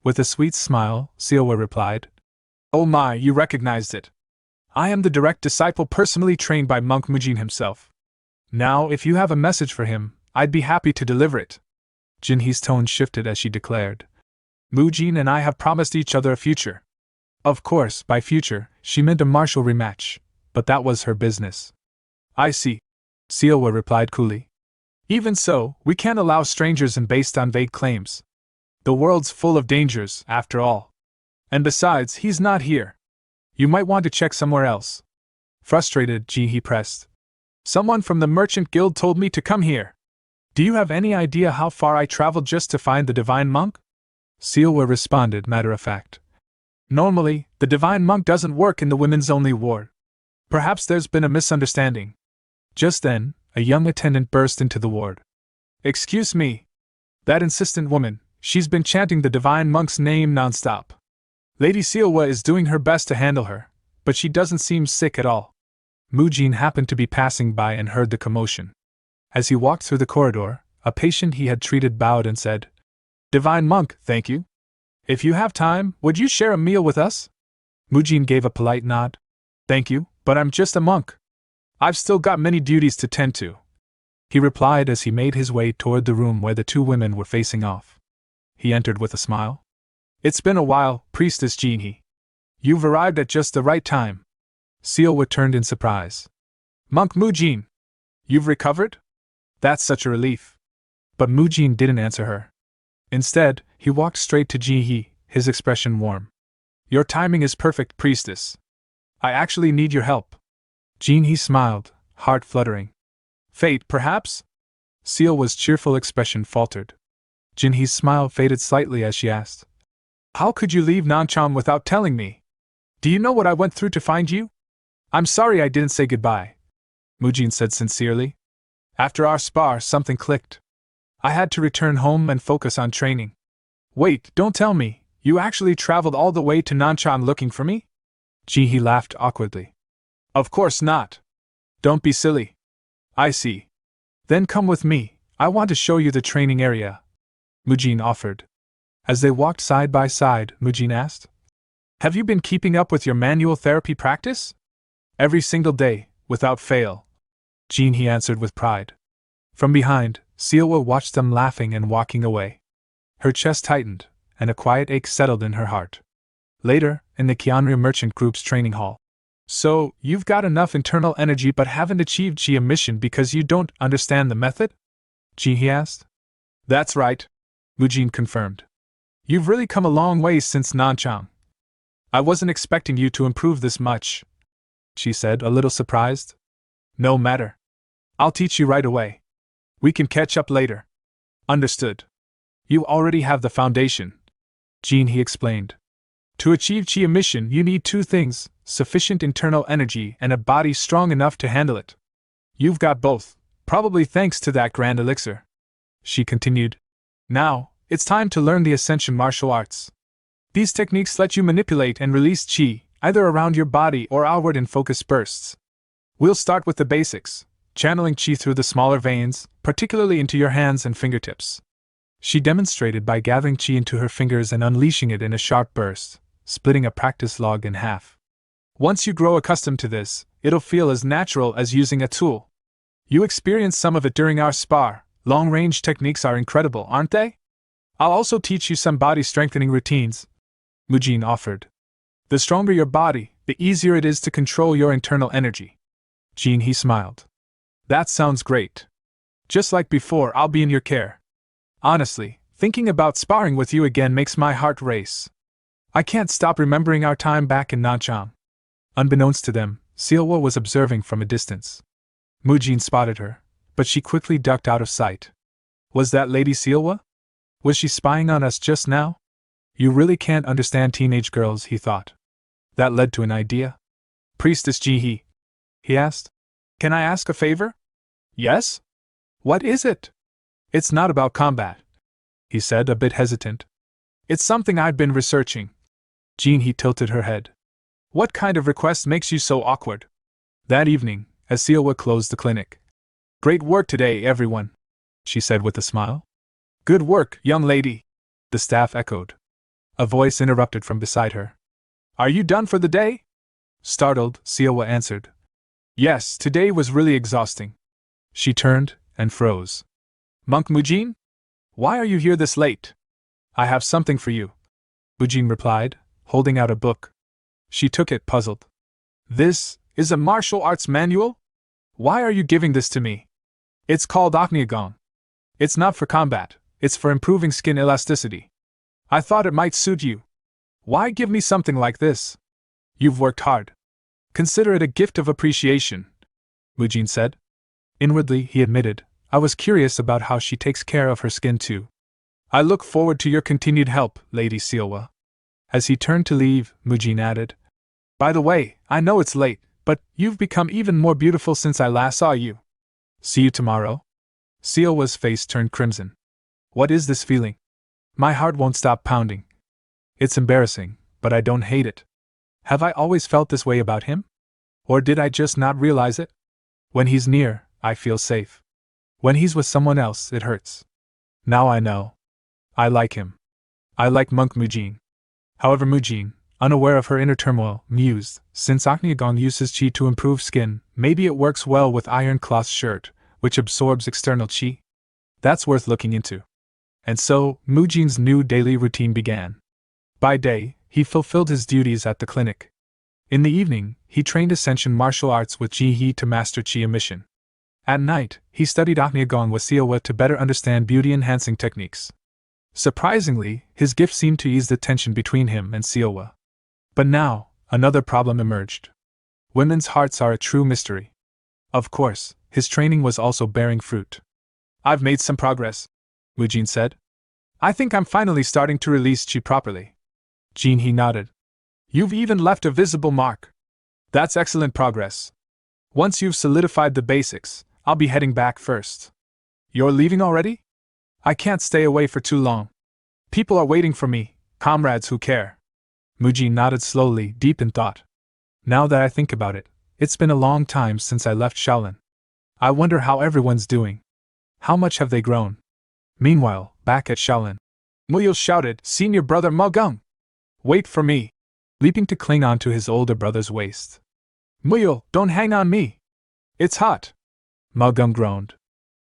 With a sweet smile, Seowa replied. Oh my, you recognized it. I am the direct disciple personally trained by Monk Mujin himself. Now, if you have a message for him, I'd be happy to deliver it. Jinhee's tone shifted as she declared. Mujin and I have promised each other a future. Of course, by future, she meant a martial rematch, but that was her business. I see. Seowa replied coolly. Even so, we can't allow strangers in based on vague claims. The world's full of dangers, after all. And besides, he's not here. You might want to check somewhere else. Frustrated, Jinhee pressed. Someone from the Merchant Guild told me to come here. Do you have any idea how far I traveled just to find the divine monk? Seowa responded matter-of-fact. Normally, the divine monk doesn't work in the women's-only ward. Perhaps there's been a misunderstanding. Just then, a young attendant burst into the ward. Excuse me. That insistent woman, she's been chanting the divine monk's name non-stop. Lady Seowa is doing her best to handle her, but she doesn't seem sick at all. Mujin happened to be passing by and heard the commotion. As he walked through the corridor, a patient he had treated bowed and said, Divine monk, thank you. If you have time, would you share a meal with us? Mujin gave a polite nod. Thank you, but I'm just a monk. I've still got many duties to tend to, he replied as he made his way toward the room where the two women were facing off. He entered with a smile. It's been a while, Priestess Jinhee. You've arrived at just the right time. Seowa turned in surprise. Monk Mujin! You've recovered? That's such a relief. But Mujin didn't answer her. Instead, he walked straight to Jinhee, his expression warm. Your timing is perfect, Priestess. I actually need your help. Jinhee smiled, heart fluttering. Fate, perhaps? Seowa's cheerful expression faltered. Jinhee's smile faded slightly as she asked. How could you leave Nanchang without telling me? Do you know what I went through to find you? I'm sorry I didn't say goodbye, Mujin said sincerely. After our spar, something clicked. I had to return home and focus on training. Wait, don't tell me, you actually traveled all the way to Nanchang looking for me? Jinhee laughed awkwardly. Of course not. Don't be silly. I see. Then come with me, I want to show you the training area, Mujin offered. As they walked side by side, Mujin asked, Have you been keeping up with your manual therapy practice? Every single day, without fail, Jinhee answered with pride. From behind, Seowa watched them laughing and walking away. Her chest tightened, and a quiet ache settled in her heart. Later, in the Kianria Merchant Group's training hall. So, you've got enough internal energy but haven't achieved Chia mission because you don't understand the method? Jinhee asked. That's right. Mujin confirmed. You've really come a long way since Nanchang. I wasn't expecting you to improve this much, she said, a little surprised. No matter. I'll teach you right away. We can catch up later. Understood. You already have the foundation, Jin He explained. To achieve chi emission, you need two things: sufficient internal energy and a body strong enough to handle it. You've got both, probably thanks to that grand elixir, she continued. Now, it's time to learn the Ascension martial arts. These techniques let you manipulate and release chi, either around your body or outward in focus bursts. We'll start with the basics, channeling chi through the smaller veins, particularly into your hands and fingertips. She demonstrated by gathering chi into her fingers and unleashing it in a sharp burst, splitting a practice log in half. Once you grow accustomed to this, it'll feel as natural as using a tool. You experienced some of it during our spar. Long-range techniques are incredible, aren't they? I'll also teach you some body-strengthening routines, Mujin offered. The stronger your body, the easier it is to control your internal energy. Jin He smiled. That sounds great. Just like before, I'll be in your care. Honestly, thinking about sparring with you again makes my heart race. I can't stop remembering our time back in Nanchang. Unbeknownst to them, Sealwa was observing from a distance. Mujin spotted her, but she quickly ducked out of sight. Was that Lady Sealwa? Was she spying on us just now? You really can't understand teenage girls, he thought. That led to an idea. Priestess Jihi, he asked. Can I ask a favor? Yes? What is it? It's not about combat, he said, a bit hesitant. It's something I've been researching. Jihi tilted her head. What kind of request makes you so awkward? That evening, as Sealwa closed the clinic. Great work today, everyone, she said with a smile. Good work, young lady, the staff echoed. A voice interrupted from beside her. Are you done for the day? Startled, Sealwa answered. Yes, today was really exhausting. She turned and froze. Monk Mujin? Why are you here this late? I have something for you, Mujin replied, holding out a book. She took it, puzzled. This is a martial arts manual? Why are you giving this to me? It's called Akniagong. It's not for combat, it's for improving skin elasticity. I thought it might suit you. Why give me something like this? You've worked hard. Consider it a gift of appreciation, Mujin said. Inwardly, he admitted, I was curious about how she takes care of her skin too. I look forward to your continued help, Lady Sealwa. As he turned to leave, Mujin added, By the way, I know it's late, but you've become even more beautiful since I last saw you. See you tomorrow? Sealwa's face turned crimson. What is this feeling? My heart won't stop pounding. It's embarrassing, but I don't hate it. Have I always felt this way about him? Or did I just not realize it? When he's near, I feel safe. When he's with someone else, it hurts. Now I know. I like him. I like Monk Mujin. However, Mujin, unaware of her inner turmoil, mused, since Akniagong uses chi to improve skin, maybe it works well with iron cloth shirt, which absorbs external chi. That's worth looking into. And so, Mujin's new daily routine began. By day, he fulfilled his duties at the clinic. In the evening, he trained Ascension martial arts with Jihi to master chi emission. At night, he studied Akniagong with Sealwa to better understand beauty-enhancing techniques. Surprisingly, his gift seemed to ease the tension between him and Sealwa. But now, another problem emerged. Women's hearts are a true mystery. Of course, his training was also bearing fruit. I've made some progress, Mujin said. I think I'm finally starting to release chi properly. Jihi nodded. You've even left a visible mark. That's excellent progress. Once you've solidified the basics, I'll be heading back first. You're leaving already? I can't stay away for too long. People are waiting for me, comrades who care. Mujin nodded slowly, deep in thought. Now that I think about it, it's been a long time since I left Shaolin. I wonder how everyone's doing. How much have they grown? Meanwhile, back at Shaolin, Muyul shouted, Senior brother Magung! Wait for me! Leaping to cling onto his older brother's waist. Muyul, don't hang on me! It's hot! Magung groaned.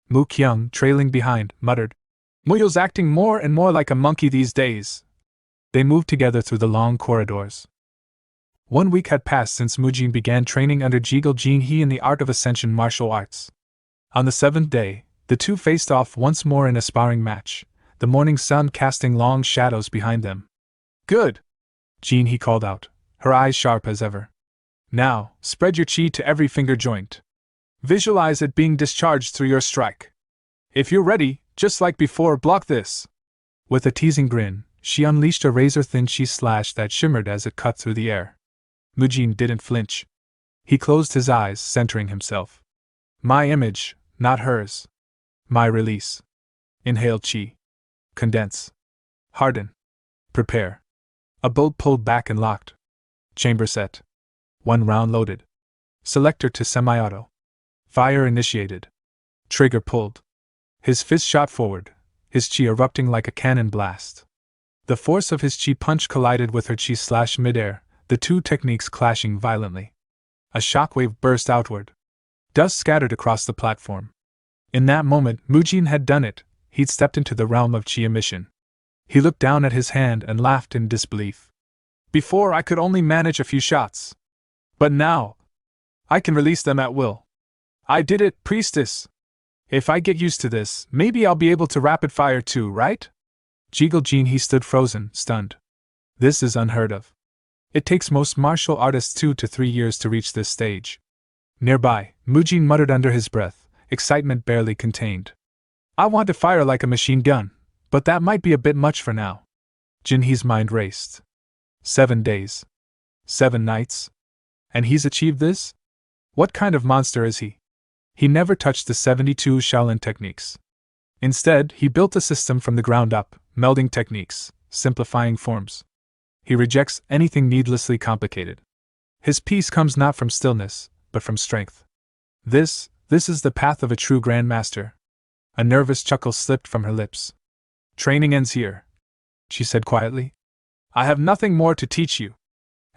Mu Kyung, trailing behind, muttered, Muyul's acting more and more like a monkey these days. They moved together through the long corridors. 1 week had passed since Mujin began training under Jigel Jinhee in the art of Ascension martial arts. On the 7th day, the two faced off once more in a sparring match, the morning sun casting long shadows behind them. Good! Jean, he called out, her eyes sharp as ever. Now, spread your chi to every finger joint. Visualize it being discharged through your strike. If you're ready, just like before, block this. With a teasing grin, she unleashed a razor-thin chi slash that shimmered as it cut through the air. Mujin didn't flinch. He closed his eyes, centering himself. My image, not hers. My release. Inhale chi. Condense. Harden. Prepare. A bolt pulled back and locked. Chamber set. 1 round loaded. Selector to semi-auto. Fire initiated. Trigger pulled. His fist shot forward, his chi erupting like a cannon blast. The force of his chi punch collided with her chi slash midair, the two techniques clashing violently. A shockwave burst outward. Dust scattered across the platform. In that moment, Mujin had done it. He'd stepped into the realm of chi emission. He looked down at his hand and laughed in disbelief. Before, I could only manage a few shots. But now, I can release them at will. I did it, priestess. If I get used to this, maybe I'll be able to rapid fire too, right? Jiggle Jean, he stood frozen, stunned. This is unheard of. It takes most martial artists 2 to 3 years to reach this stage. Nearby, Mujin muttered under his breath, excitement barely contained. I want to fire like a machine gun, but that might be a bit much for now. Jinhee's mind raced. 7 days. 7 nights. And he's achieved this? What kind of monster is he? He never touched the 72 Shaolin techniques. Instead, he built a system from the ground up, melding techniques, simplifying forms. He rejects anything needlessly complicated. His peace comes not from stillness, but from strength. This is the path of a true grandmaster. A nervous chuckle slipped from her lips. Training ends here, she said quietly. I have nothing more to teach you.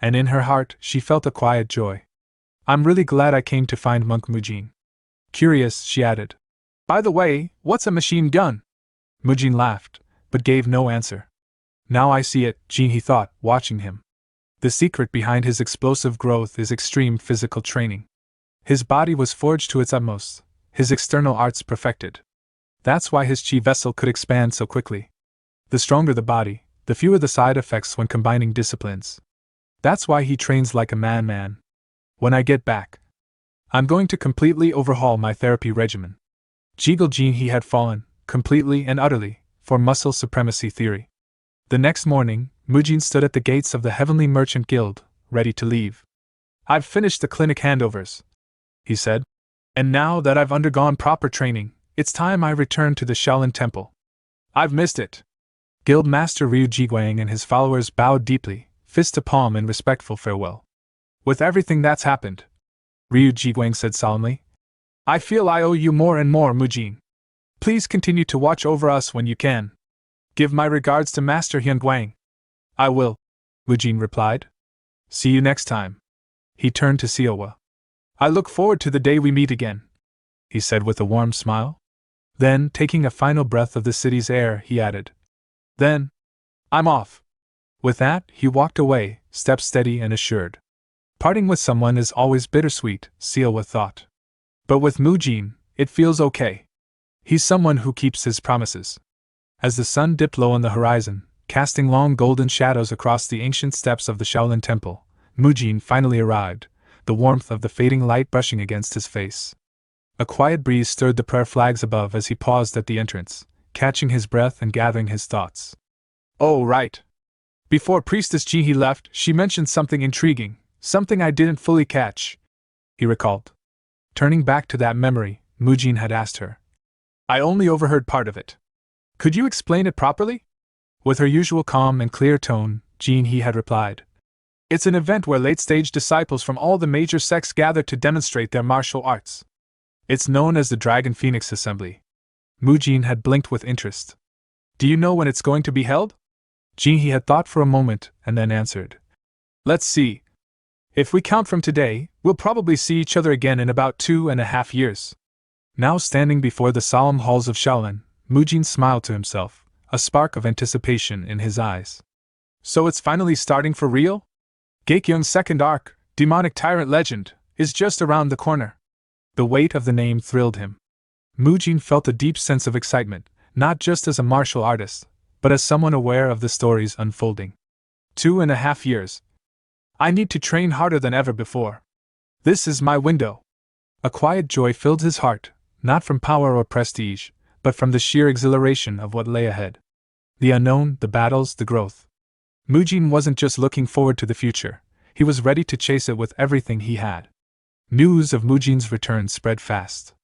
And in her heart, she felt a quiet joy. I'm really glad I came to find Monk Mujin. Curious, she added. By the way, what's a machine gun? Mujin laughed, but gave no answer. Now I see it, Jinhee thought, watching him. The secret behind his explosive growth is extreme physical training. His body was forged to its utmost, his external arts perfected. That's why his chi vessel could expand so quickly. The stronger the body, the fewer the side effects when combining disciplines. That's why he trains like a man. When I get back, I'm going to completely overhaul my therapy regimen. Jiggle Jinhee had fallen, completely and utterly, for muscle supremacy theory. The next morning, Mujin stood at the gates of the Heavenly Merchant Guild, ready to leave. I've finished the clinic handovers, he said. And now that I've undergone proper training, it's time I return to the Shaolin Temple. I've missed it. Guild Master Ryu Jiguang and his followers bowed deeply, fist to palm in respectful farewell. With everything that's happened, Ryu Jiguang said solemnly, I feel I owe you more and more, Mujin. Please continue to watch over us when you can. Give my regards to Master Hyunguang. I will, Mujin replied. See you next time. He turned to Siowa. I look forward to the day we meet again, he said with a warm smile. Then, taking a final breath of the city's air, he added, Then, I'm off. With that, he walked away, step steady and assured. Parting with someone is always bittersweet, Siowa thought. But with Mujin, it feels okay. He's someone who keeps his promises. As the sun dipped low on the horizon, casting long golden shadows across the ancient steps of the Shaolin Temple, Mujin finally arrived, the warmth of the fading light brushing against his face. A quiet breeze stirred the prayer flags above as he paused at the entrance, catching his breath and gathering his thoughts. Oh, right. Before Priestess Jinhee left, she mentioned something intriguing, something I didn't fully catch, he recalled. Turning back to that memory, Mujin had asked her. I only overheard part of it. Could you explain it properly? With her usual calm and clear tone, Jinhee had replied. It's an event where late-stage disciples from all the major sects gather to demonstrate their martial arts. It's known as the Dragon Phoenix Assembly. Mujin had blinked with interest. Do you know when it's going to be held? Jinhee had thought for a moment and then answered. Let's see. If we count from today, we'll probably see each other again in about 2.5 years. Now standing before the solemn halls of Shaolin, Mujin smiled to himself, a spark of anticipation in his eyes. So it's finally starting for real? Gaekyung's second arc, Demonic Tyrant Legend, is just around the corner. The weight of the name thrilled him. Mujin felt a deep sense of excitement, not just as a martial artist, but as someone aware of the stories unfolding. 2.5 years. I need to train harder than ever before. This is my window. A quiet joy filled his heart, not from power or prestige, but from the sheer exhilaration of what lay ahead. The unknown, the battles, the growth. Mujin wasn't just looking forward to the future, he was ready to chase it with everything he had. News of Mujin's return spread fast.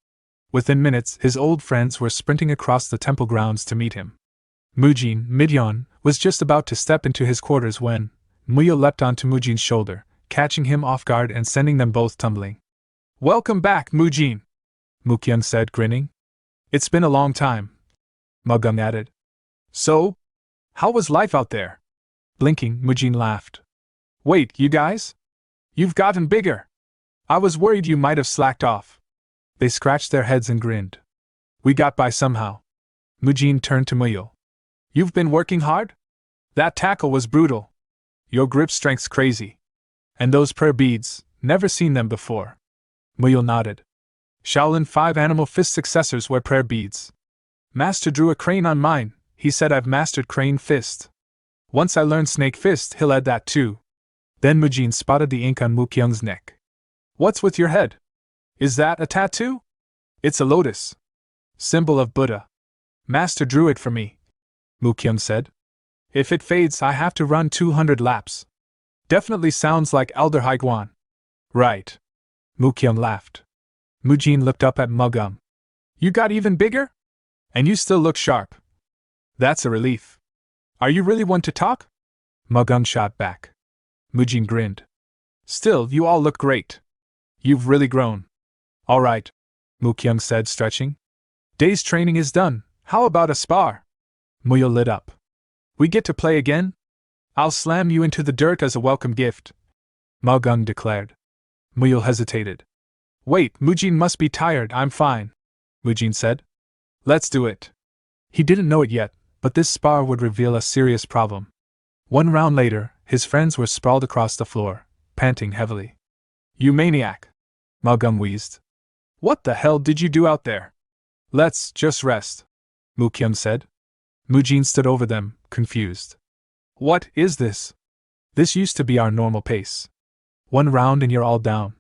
Within minutes, his old friends were sprinting across the temple grounds to meet him. Mujin, Midyon, was just about to step into his quarters when Muyo leapt onto Mujin's shoulder, catching him off guard and sending them both tumbling. "Welcome back, Mujin," Mukyung said, grinning. "It's been a long time," Mugung added. "So? How was life out there?" Blinking, Mujin laughed. "Wait, you guys? You've gotten bigger. I was worried you might have slacked off." They scratched their heads and grinned. "We got by somehow." Mujin turned to Muyo. "You've been working hard? That tackle was brutal. Your grip strength's crazy. And those prayer beads, never seen them before." Muyo nodded. "Shaolin 5 Animal Fist successors wear prayer beads. Master drew a crane on mine, he said I've mastered Crane Fist. Once I learn Snake Fist, he'll add that too." Then Mujin spotted the ink on Mukyung's neck. "What's with your head? Is that a tattoo?" "It's a lotus. Symbol of Buddha. Master drew it for me," Mukyung said. "If it fades, I have to run 200 laps. Definitely sounds like Elder Haiguan." "Right." Mukyung laughed. Mujin looked up at Mugung. "You got even bigger? And you still look sharp. That's a relief. Are you really one to talk?" Mugung shot back. Mujin grinned. "Still, you all look great. You've really grown." "All right," Mukyung said, stretching. "Day's training is done. How about a spar?" Muyo lit up. "We get to play again? I'll slam you into the dirt as a welcome gift," Mugung declared. Muyo hesitated. "Wait, Mujin must be tired. I'm fine," Mujin said. "Let's do it." He didn't know it yet, but this spar would reveal a serious problem. One round later, his friends were sprawled across the floor, panting heavily. "You maniac," Mugung wheezed. "What the hell did you do out there?" "Let's just rest," Mukyung said. Mujin stood over them, confused. "What is this? This used to be our normal pace. One round and you're all down.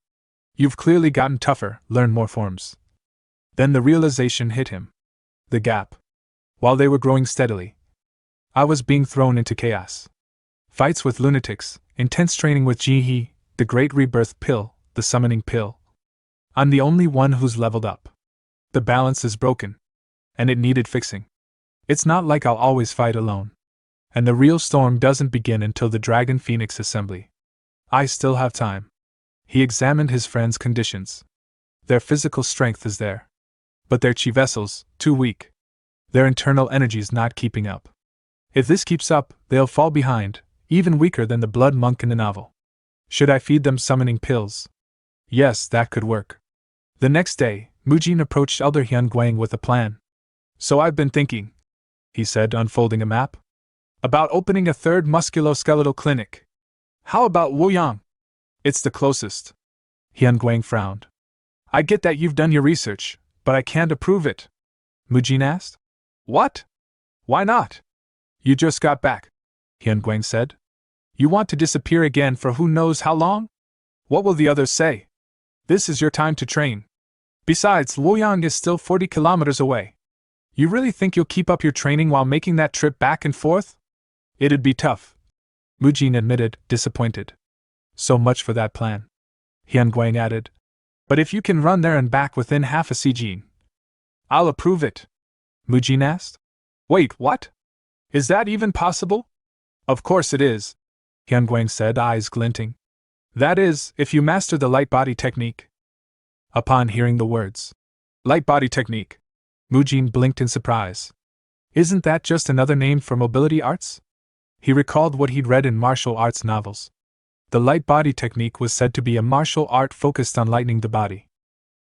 You've clearly gotten tougher, learned more forms." Then the realization hit him. The gap. While they were growing steadily, I was being thrown into chaos. Fights with lunatics, intense training with Jihe, the Great Rebirth Pill, the Summoning Pill. I'm the only one who's leveled up. The balance is broken. And it needed fixing. It's not like I'll always fight alone. And the real storm doesn't begin until the Dragon Phoenix Assembly. I still have time. He examined his friends' conditions. Their physical strength is there. But their chi vessels, too weak. Their internal energies not keeping up. If this keeps up, they'll fall behind, even weaker than the blood monk in the novel. Should I feed them summoning pills? Yes, that could work. The next day, Mujin approached Elder Hyunguang with a plan. "So I've been thinking," he said, unfolding a map, "about opening a third musculoskeletal clinic. How about Woyang? It's the closest." Hyunguang frowned. "I get that you've done your research, but I can't approve it," Mujin asked. "What? Why not? You just got back," Hyunguang said. "You want to disappear again for who knows how long? What will the others say? This is your time to train. Besides, Luoyang is still 40 kilometers away. You really think you'll keep up your training while making that trip back and forth? It'd be tough," Mujin admitted, disappointed. "So much for that plan," Hyunguang added. "But if you can run there and back within half a sijin, I'll approve it," Mujin asked. "Wait, what? Is that even possible?" "Of course it is," Hyunguang said, eyes glinting. "That is, if you master the light body technique." Upon hearing the words, "light body technique," Mujin blinked in surprise. Isn't that just another name for mobility arts? He recalled what he'd read in martial arts novels. The light body technique was said to be a martial art focused on lightening the body.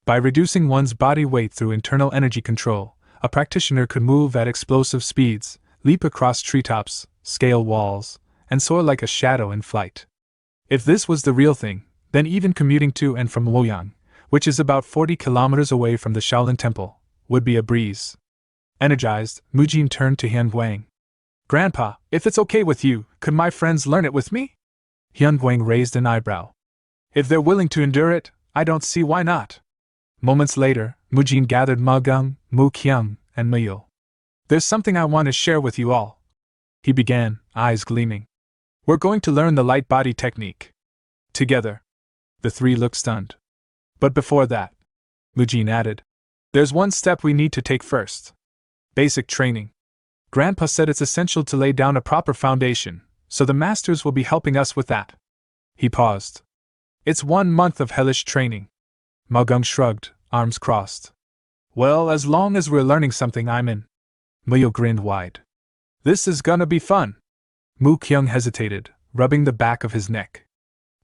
By reducing one's body weight through internal energy control, a practitioner could move at explosive speeds, leap across treetops, scale walls, and soar like a shadow in flight. If this was the real thing, then even commuting to and from Luoyang, which is about 40 kilometers away from the Shaolin Temple, would be a breeze. Energized, Mujin turned to Hyun Guang. Grandpa, if it's okay with you, could my friends learn it with me? Hyun Guang raised an eyebrow. If they're willing to endure it, I don't see why not. Moments later, Mujin gathered Magung, Mu Kyung, and Muyul. There's something I want to share with you all. He began, eyes gleaming. We're going to learn the light body technique. Together. The three looked stunned. But before that, Mujin added, there's one step we need to take first. Basic training. Grandpa said it's essential to lay down a proper foundation, so the masters will be helping us with that. He paused. It's 1 month of hellish training. Magung shrugged, arms crossed. Well, as long as we're learning something, I'm in. Muyul grinned wide. This is gonna be fun. Mu Kyung hesitated, rubbing the back of his neck.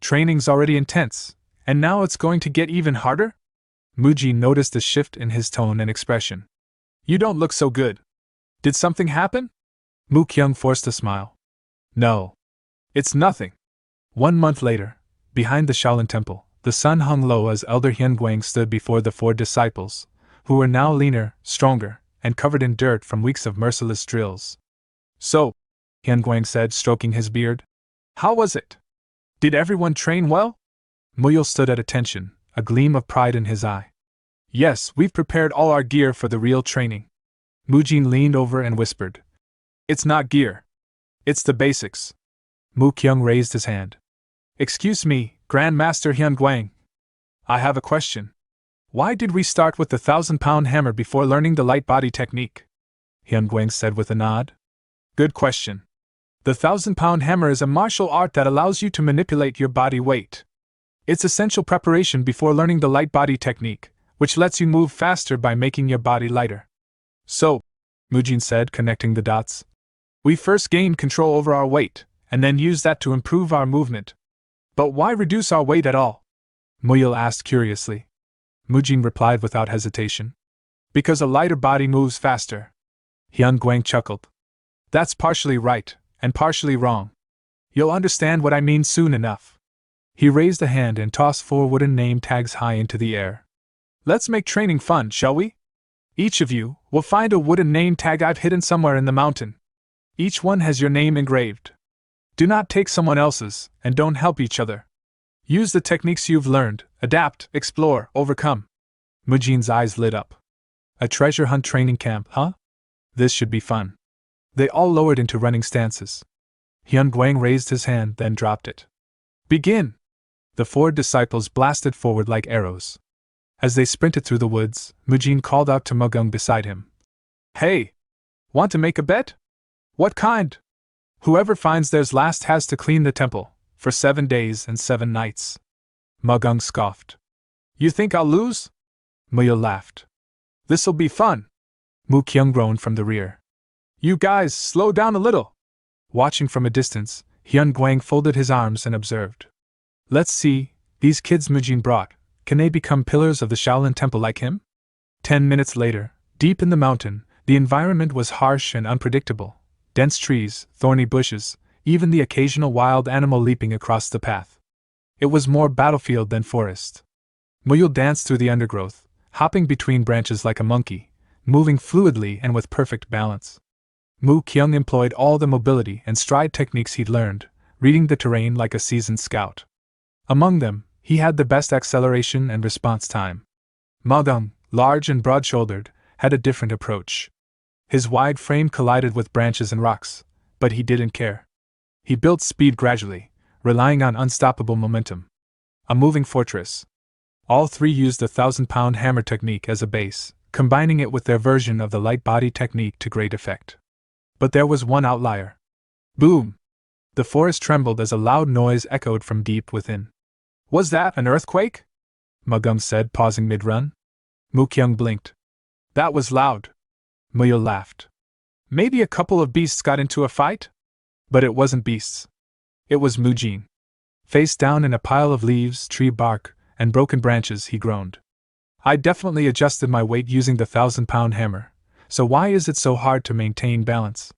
Training's already intense, and now it's going to get even harder? Mujin noticed a shift in his tone and expression. You don't look so good. Did something happen? Mu Kyung forced a smile. No. It's nothing. 1 month later, behind the Shaolin Temple, the sun hung low as Elder Hyun Guang stood before the 4 disciples, who were now leaner, stronger, and covered in dirt from weeks of merciless drills. So, Hyun Guang said, stroking his beard, how was it? Did everyone train well? Muyul stood at attention, a gleam of pride in his eye. Yes, we've prepared all our gear for the real training. Mujin leaned over and whispered. It's not gear. It's the basics. Mu Kyung raised his hand. Excuse me, Grandmaster Hyun Guang. I have a question. Why did we start with the 1,000-pound hammer before learning the light body technique? Hyun Guang said with a nod. Good question. The 1,000-pound hammer is a martial art that allows you to manipulate your body weight. It's essential preparation before learning the light body technique, which lets you move faster by making your body lighter. So, Mujin said, connecting the dots, we first gain control over our weight, and then use that to improve our movement. But why reduce our weight at all? Muyul asked curiously. Mujin replied without hesitation. Because a lighter body moves faster. Hyun Guang chuckled. That's partially right, and partially wrong. You'll understand what I mean soon enough. He raised a hand and tossed 4 wooden name tags high into the air. Let's make training fun, shall we? Each of you will find a wooden name tag I've hidden somewhere in the mountain. Each one has your name engraved. Do not take someone else's, and don't help each other. Use the techniques you've learned, adapt, explore, overcome. Mujin's eyes lit up. A treasure hunt training camp, huh? This should be fun. They all lowered into running stances. Hyun Guang raised his hand, then dropped it. Begin! The 4 disciples blasted forward like arrows. As they sprinted through the woods, Mujin called out to Magung beside him. Hey! Want to make a bet? What kind? Whoever finds theirs last has to clean the temple, for 7 days and 7 nights. Magung scoffed. You think I'll lose? Muyul laughed. This'll be fun. Mu Kyung groaned from the rear. You guys, slow down a little. Watching from a distance, Hyun Guang folded his arms and observed. Let's see, these kids Mujin brought, can they become pillars of the Shaolin Temple like him? 10 minutes later, deep in the mountain, the environment was harsh and unpredictable. Dense trees, thorny bushes, even the occasional wild animal leaping across the path. It was more battlefield than forest. Muyul danced through the undergrowth, hopping between branches like a monkey, moving fluidly and with perfect balance. Mu Kyung employed all the mobility and stride techniques he'd learned, reading the terrain like a seasoned scout. Among them, he had the best acceleration and response time. Magung, large and broad-shouldered, had a different approach. His wide frame collided with branches and rocks, but he didn't care. He built speed gradually, relying on unstoppable momentum. A moving fortress. All 3 used the 1,000-pound hammer technique as a base, combining it with their version of the light body technique to great effect. But there was one outlier. Boom! The forest trembled as a loud noise echoed from deep within. Was that an earthquake? Magung said, pausing mid-run. Mu Kyung blinked. That was loud. Muyul laughed. Maybe a couple of beasts got into a fight? But it wasn't beasts. It was Mujin. Face down in a pile of leaves, tree bark, and broken branches, he groaned. I definitely adjusted my weight using the 1,000-pound hammer, so why is it so hard to maintain balance?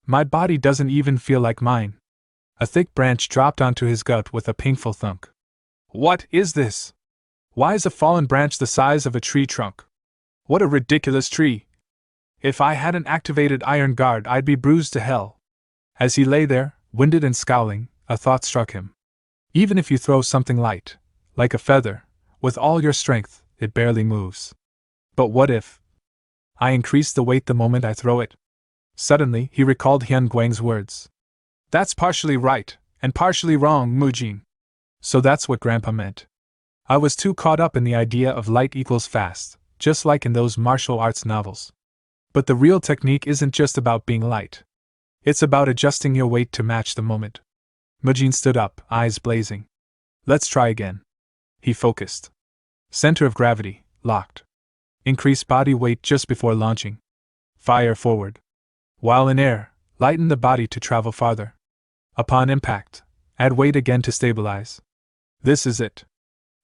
My body doesn't even feel like mine. A thick branch dropped onto his gut with a painful thunk. What is this? Why is a fallen branch the size of a tree trunk? What a ridiculous tree! If I hadn't activated Iron Guard, I'd be bruised to hell. As he lay there, winded and scowling, a thought struck him. Even if you throw something light, like a feather, with all your strength, it barely moves. But what if I increase the weight the moment I throw it? Suddenly, he recalled Hyun Guang's words. That's partially right, and partially wrong, Mujin. So that's what Grandpa meant. I was too caught up in the idea of light equals fast, just like in those martial arts novels. But the real technique isn't just about being light. It's about adjusting your weight to match the moment. Mujin stood up, eyes blazing. Let's try again. He focused. Center of gravity, locked. Increase body weight just before launching. Fire forward. While in air, lighten the body to travel farther. Upon impact, add weight again to stabilize. This is it.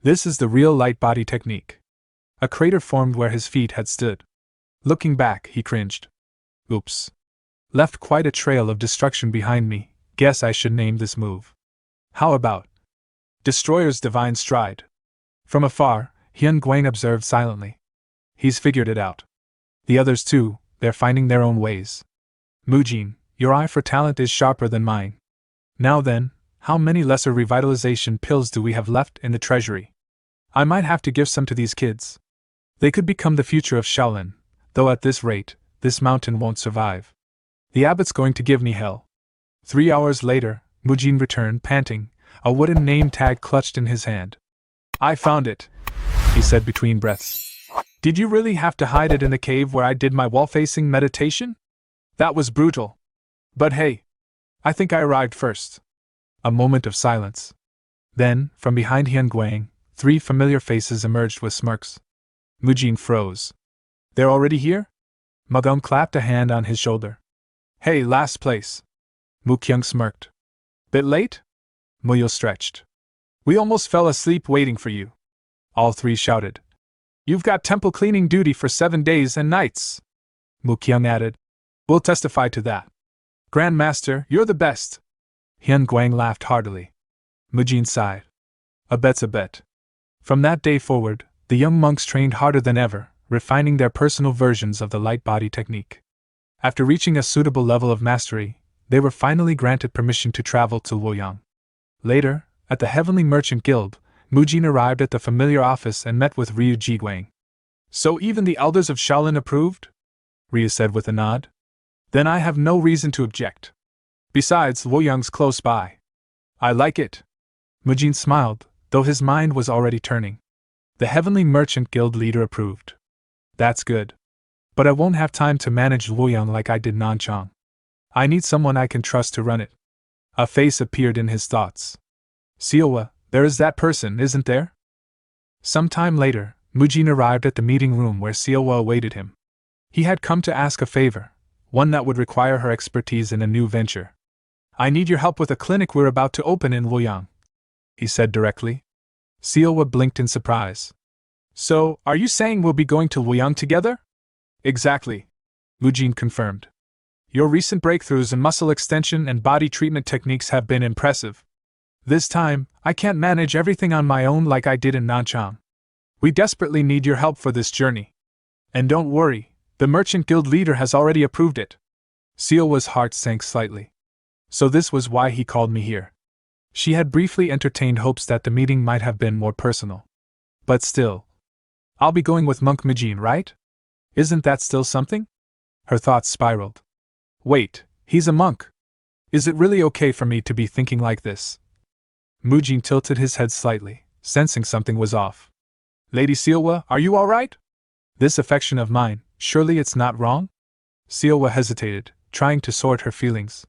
This is the real light body technique. A crater formed where his feet had stood. Looking back, he cringed. Oops. Left quite a trail of destruction behind me. Guess I should name this move. How about Destroyer's Divine Stride? From afar, Hyun Guang observed silently. He's figured it out. The others too, they're finding their own ways. Mujin, your eye for talent is sharper than mine. Now then, how many lesser revitalization pills do we have left in the treasury? I might have to give some to these kids. They could become the future of Shaolin, though at this rate, this mountain won't survive. The abbot's going to give me hell. 3 hours later, Mujin returned, panting, a wooden name tag clutched in his hand. I found it, he said between breaths. Did you really have to hide it in the cave where I did my wall-facing meditation? That was brutal. But hey, I think I arrived first. A moment of silence. Then, from behind Hyun Guang, 3 familiar faces emerged with smirks. Mujin froze. They're already here? Magum clapped a hand on his shoulder. Hey, last place. Mukyung smirked. Bit late? Muyul stretched. We almost fell asleep waiting for you. All 3 shouted. You've got temple cleaning duty for 7 days and nights. Mukyung added. We'll testify to that. Grandmaster, you're the best. Hyun Guang laughed heartily. Mujin sighed. A bet's a bet. From that day forward, the young monks trained harder than ever, refining their personal versions of the light body technique. After reaching a suitable level of mastery, they were finally granted permission to travel to Luoyang. Later, at the Heavenly Merchant Guild, Mujin arrived at the familiar office and met with Ryu Jiguang. So even the elders of Shaolin approved? Ryu said with a nod. Then I have no reason to object. Besides, Luoyang's close by. I like it. Mujin smiled, though his mind was already turning. The Heavenly Merchant Guild leader approved. That's good. But I won't have time to manage Luoyang like I did Nanchang. I need someone I can trust to run it. A face appeared in his thoughts. Siowa, there is that person, isn't there? Some time later, Mujin arrived at the meeting room where Siowa awaited him. He had come to ask a favor, one that would require her expertise in a new venture. I need your help with a clinic we're about to open in Luoyang, he said directly. Siowa blinked in surprise. So, are you saying we'll be going to Luoyang together? Exactly, Mujin confirmed. Your recent breakthroughs in muscle extension and body treatment techniques have been impressive. This time, I can't manage everything on my own like I did in Nanchang. We desperately need your help for this journey. And don't worry, the Merchant Guild leader has already approved it. Siowa's heart sank slightly. So this was why he called me here. She had briefly entertained hopes that the meeting might have been more personal. But still. I'll be going with Monk Mujin, right? Isn't that still something? Her thoughts spiraled. Wait, he's a monk. Is it really okay for me to be thinking like this? Mujin tilted his head slightly, sensing something was off. Lady Siowa, are you all right? This affection of mine, surely it's not wrong? Siowa hesitated, trying to sort her feelings.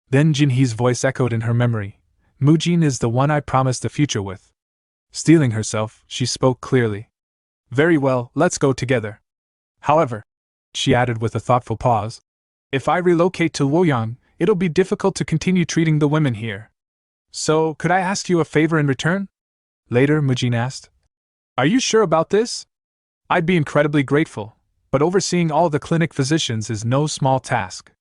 Then Jinhee's voice echoed in her memory. Mujin is the one I promised the future with. Steeling herself, she spoke clearly. Very well, let's go together. However, she added with a thoughtful pause, if I relocate to Luoyang, it'll be difficult to continue treating the women here. So, could I ask you a favor in return? Later, Mujin asked. Are you sure about this? I'd be incredibly grateful, but overseeing all the clinic physicians is no small task.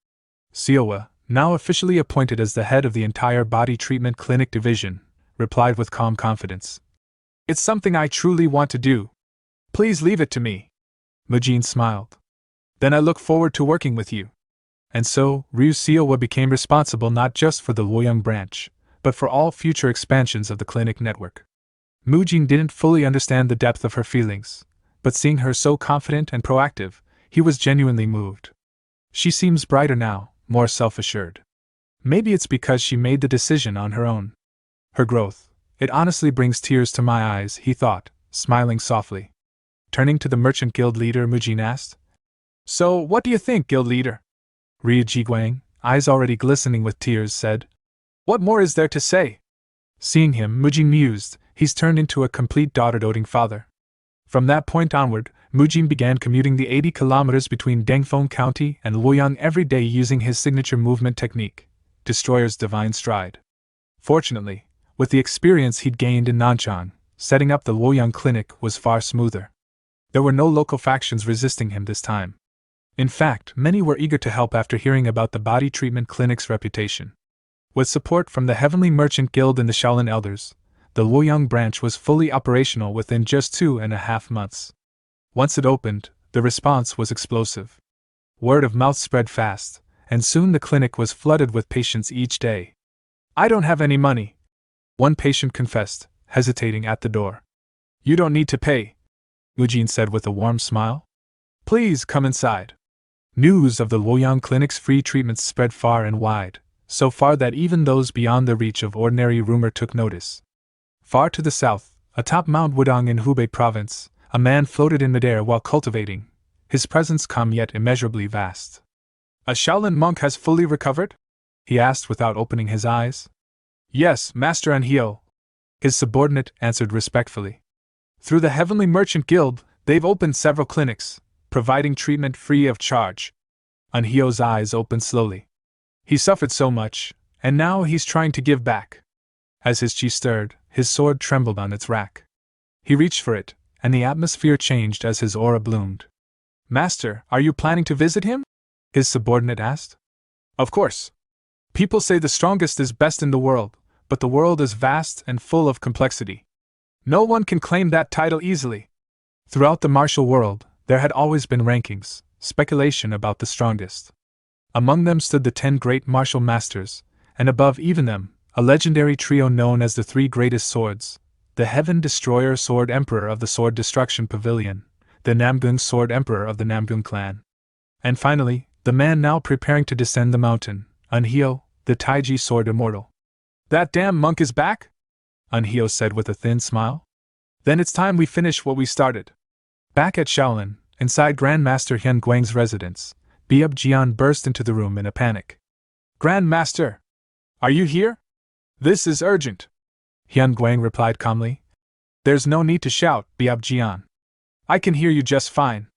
Siowa, now officially appointed as the head of the entire body treatment clinic division, replied with calm confidence. It's something I truly want to do. Please leave it to me. Mujin smiled. Then I look forward to working with you. And so, Ryu Seowa became responsible not just for the Luoyang branch, but for all future expansions of the clinic network. Mujin didn't fully understand the depth of her feelings, but seeing her so confident and proactive, he was genuinely moved. She seems brighter now, more self-assured. Maybe it's because she made the decision on her own. Her growth, it honestly brings tears to my eyes, he thought, smiling softly. Turning to the merchant guild leader, Mujin asked, "So, what do you think, guild leader?" Ryu Jiguang, eyes already glistening with tears, said, "What more is there to say?" Seeing him, Mujin mused, he's turned into a complete daughter-doting father. From that point onward, Mujin began commuting the 80 kilometers between Dengfeng County and Luoyang every day using his signature movement technique, Destroyer's Divine Stride. Fortunately, with the experience he'd gained in Nanchang, setting up the Luoyang clinic was far smoother. There were no local factions resisting him this time. In fact, many were eager to help after hearing about the body treatment clinic's reputation. With support from the Heavenly Merchant Guild and the Shaolin Elders, the Luoyang branch was fully operational within just 2.5 months. Once it opened, the response was explosive. Word of mouth spread fast, and soon the clinic was flooded with patients each day. "I don't have any money," one patient confessed, hesitating at the door. "You don't need to pay," Mujin said with a warm smile. "Please come inside." News of the Luoyang clinic's free treatments spread far and wide, so far that even those beyond the reach of ordinary rumor took notice. Far to the south, atop Mount Wudong in Hubei province, a man floated in midair while cultivating, his presence calm yet immeasurably vast. "A Shaolin monk has fully recovered?" he asked without opening his eyes. "Yes, Master Anhyo," his subordinate answered respectfully. "Through the Heavenly Merchant Guild, they've opened several clinics, providing treatment free of charge." Anhyo's eyes opened slowly. He suffered so much, and now he's trying to give back. As his chi stirred, his sword trembled on its rack. He reached for it, and the atmosphere changed as his aura bloomed. "Master, are you planning to visit him?" his subordinate asked. "Of course. People say the strongest is best in the world, but the world is vast and full of complexity. No one can claim that title easily." Throughout the martial world, there had always been rankings, speculation about the strongest. Among them stood the 10 great martial masters, and above even them, a legendary trio known as the 3 Greatest Swords, the Heaven Destroyer Sword Emperor of the Sword Destruction Pavilion, the Namgung Sword Emperor of the Namgung clan, and finally, the man now preparing to descend the mountain, Anhyo, the Taiji Sword Immortal. "That damn monk is back?" Anhyo said with a thin smile. "Then it's time we finish what we started." Back at Shaolin, inside Grandmaster Hyun Guang's residence, Biab Jian burst into the room in a panic. "Grandmaster! Are you here? This is urgent!" Hyun Guang replied calmly. "There's no need to shout, Biab Jian. I can hear you just fine."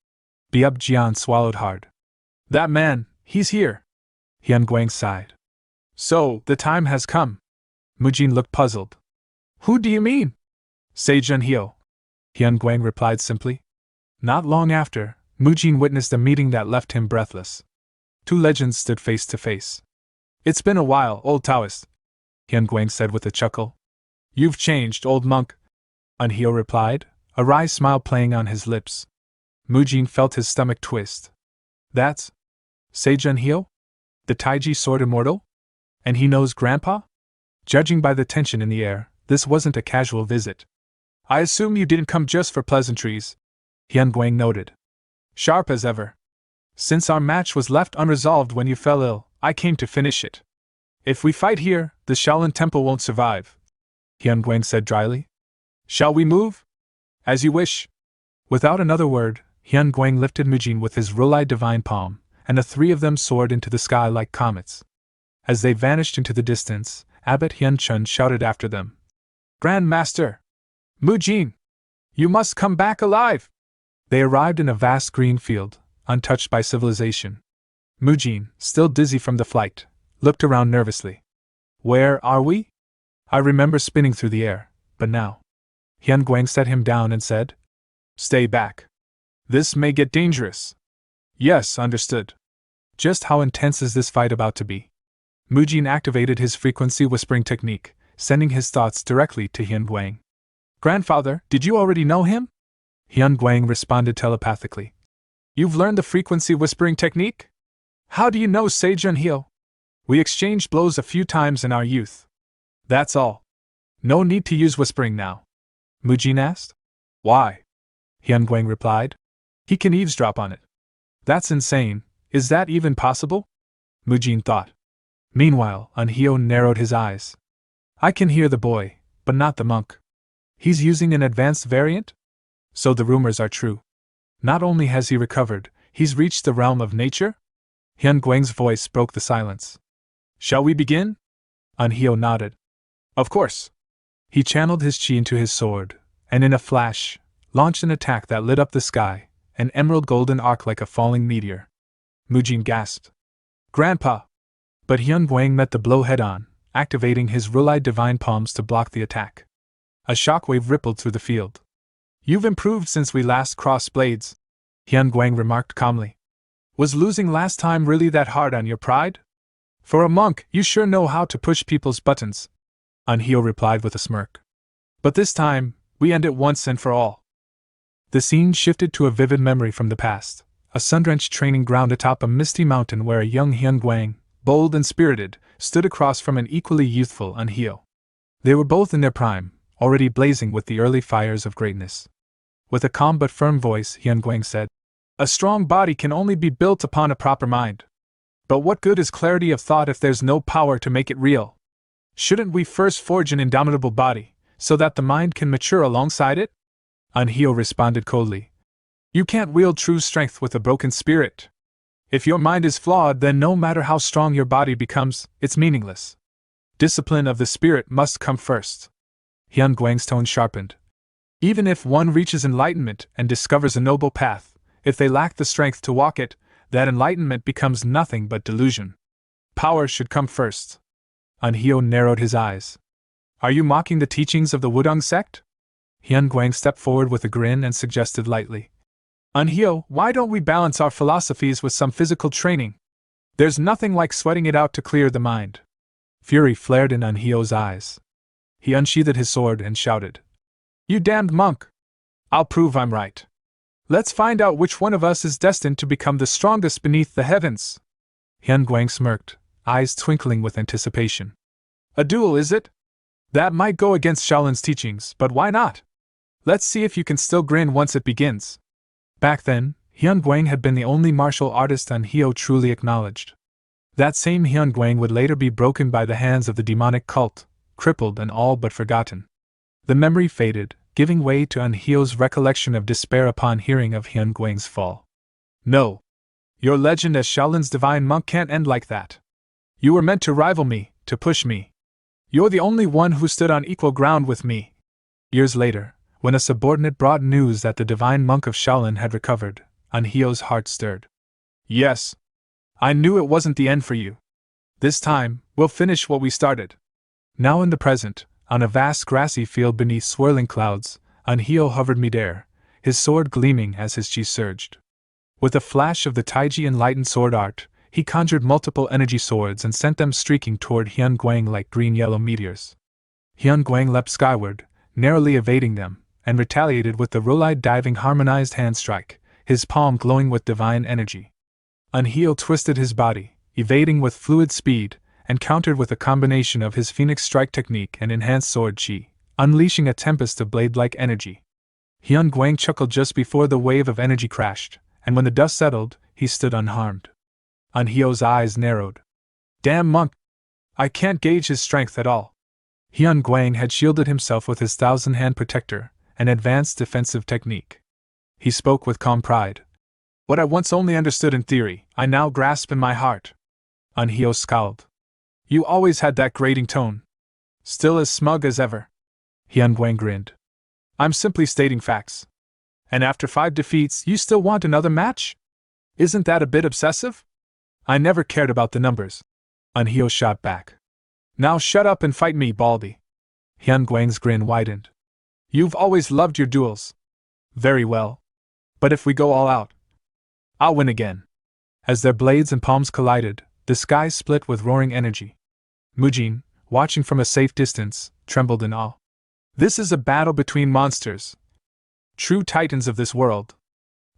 Biab Jian swallowed hard. "That man, he's here." Hyun Guang sighed. "So, the time has come." Mujin looked puzzled. "Who do you mean?" "Sage Anhyo," Hyun Guang replied simply. Not long after, Mujin witnessed a meeting that left him breathless. 2 legends stood face to face. "It's been a while, old Taoist," Hyun Guang said with a chuckle. "You've changed, old monk," Anhyo replied, a wry smile playing on his lips. Mujin felt his stomach twist. "That's Sage Anhyo? The Taiji Sword Immortal? And he knows Grandpa?" Judging by the tension in the air, this wasn't a casual visit. "I assume you didn't come just for pleasantries," Hyun Guang noted. "Sharp as ever. Since our match was left unresolved when you fell ill, I came to finish it. If we fight here, the Shaolin Temple won't survive," Hyun Guang said dryly. "Shall we move?" "As you wish." Without another word, Hyun Guang lifted Mujin with his Rulai divine palm, and the 3 of them soared into the sky like comets. As they vanished into the distance, Abbot Hyun Chun shouted after them. "Grandmaster! Mujin! You must come back alive!" They arrived in a vast green field, untouched by civilization. Mujin, still dizzy from the flight, looked around nervously. "Where are we?" "I remember spinning through the air, but now." Hyun Guang set him down and said, "Stay back. This may get dangerous." "Yes, understood." "Just how intense is this fight about to be?" Mujin activated his frequency whispering technique, sending his thoughts directly to Hyun Guang. "Grandfather, did you already know him?" Hyun Guang responded telepathically. You've learned the frequency whispering technique? How do you know Sage Unheal? We exchanged blows a few times in our youth. That's all. No need to use whispering now. Mujin asked. Why? Hyunguang replied. He can eavesdrop on it. That's insane. Is that even possible? Mujin thought. Meanwhile, Unhyo narrowed his eyes. I can hear the boy, but not the monk. He's using an advanced variant? So the rumors are true. Not only has he recovered, he's reached the realm of nature? Hyunguang's voice broke the silence. Shall we begin? Unhyo nodded. Of course. He channeled his chi into his sword, and in a flash, launched an attack that lit up the sky, an emerald golden arc like a falling meteor. Mujin gasped. Grandpa! But Hyunguang met the blow head-on, activating his Rulai divine palms to block the attack. A shockwave rippled through the field. You've improved since we last crossed blades, Hyunguang remarked calmly. Was losing last time really that hard on your pride? For a monk, you sure know how to push people's buttons, Unhyo replied with a smirk. But this time, we end it once and for all. The scene shifted to a vivid memory from the past, a sun-drenched training ground atop a misty mountain where a young Hyunguang, bold and spirited, stood across from an equally youthful Unhyo. They were both in their prime, already blazing with the early fires of greatness. With a calm but firm voice, Hyunguang said, A strong body can only be built upon a proper mind. But what good is clarity of thought if there's no power to make it real? Shouldn't we first forge an indomitable body, so that the mind can mature alongside it? Unhyo responded coldly. You can't wield true strength with a broken spirit. If your mind is flawed, then no matter how strong your body becomes, it's meaningless. Discipline of the spirit must come first. Hyunguang's tone sharpened. Even if one reaches enlightenment and discovers a noble path, if they lack the strength to walk it, that enlightenment becomes nothing but delusion. Power should come first. Unhyo narrowed his eyes. Are you mocking the teachings of the Wudong sect? Hyunguang stepped forward with a grin and suggested lightly. Unhyo, why don't we balance our philosophies with some physical training? There's nothing like sweating it out to clear the mind. Fury flared in Unhyo's eyes. He unsheathed his sword and shouted. You damned monk! I'll prove I'm right. Let's find out which one of us is destined to become the strongest beneath the heavens. Hyunguang smirked, eyes twinkling with anticipation. A duel, is it? That might go against Shaolin's teachings, but why not? Let's see if you can still grin once it begins. Back then, Hyunguang had been the only martial artist Unhyo truly acknowledged. That same Hyunguang would later be broken by the hands of the demonic cult, crippled and all but forgotten. The memory faded, giving way to Unhyo's recollection of despair upon hearing of Hyunguang's fall. No. Your legend as Shaolin's divine monk can't end like that. You were meant to rival me, to push me. You're the only one who stood on equal ground with me. Years later, when a subordinate brought news that the divine monk of Shaolin had recovered, Unhyo's heart stirred. Yes. I knew it wasn't the end for you. This time, we'll finish what we started. Now in the present, on a vast grassy field beneath swirling clouds, Unhyo hovered midair, his sword gleaming as his chi surged. With a flash of the Taiji enlightened sword art, he conjured multiple energy swords and sent them streaking toward Hyunguang like green-yellow meteors. Hyunguang leapt skyward, narrowly evading them, and retaliated with the Rulai diving harmonized hand strike, his palm glowing with divine energy. Unhyo twisted his body, evading with fluid speed, and countered with a combination of his Phoenix Strike technique and enhanced sword chi, unleashing a tempest of blade-like energy. Hyunguang chuckled just before the wave of energy crashed, and when the dust settled, he stood unharmed. Unhyo's eyes narrowed. Damn monk! I can't gauge his strength at all. Hyunguang had shielded himself with his thousand-hand protector, an advanced defensive technique. He spoke with calm pride. What I once only understood in theory, I now grasp in my heart. Unhyo scowled. You always had that grating tone. Still as smug as ever. Hyunguang grinned. I'm simply stating facts. And after 5 defeats, you still want another match? Isn't that a bit obsessive? I never cared about the numbers. Unhyo shot back. Now shut up and fight me, Baldy. Hyunguang's grin widened. You've always loved your duels. Very well. But if we go all out, I'll win again. As their blades and palms collided, the sky split with roaring energy. Mujin, watching from a safe distance, trembled in awe. This is a battle between monsters. True titans of this world.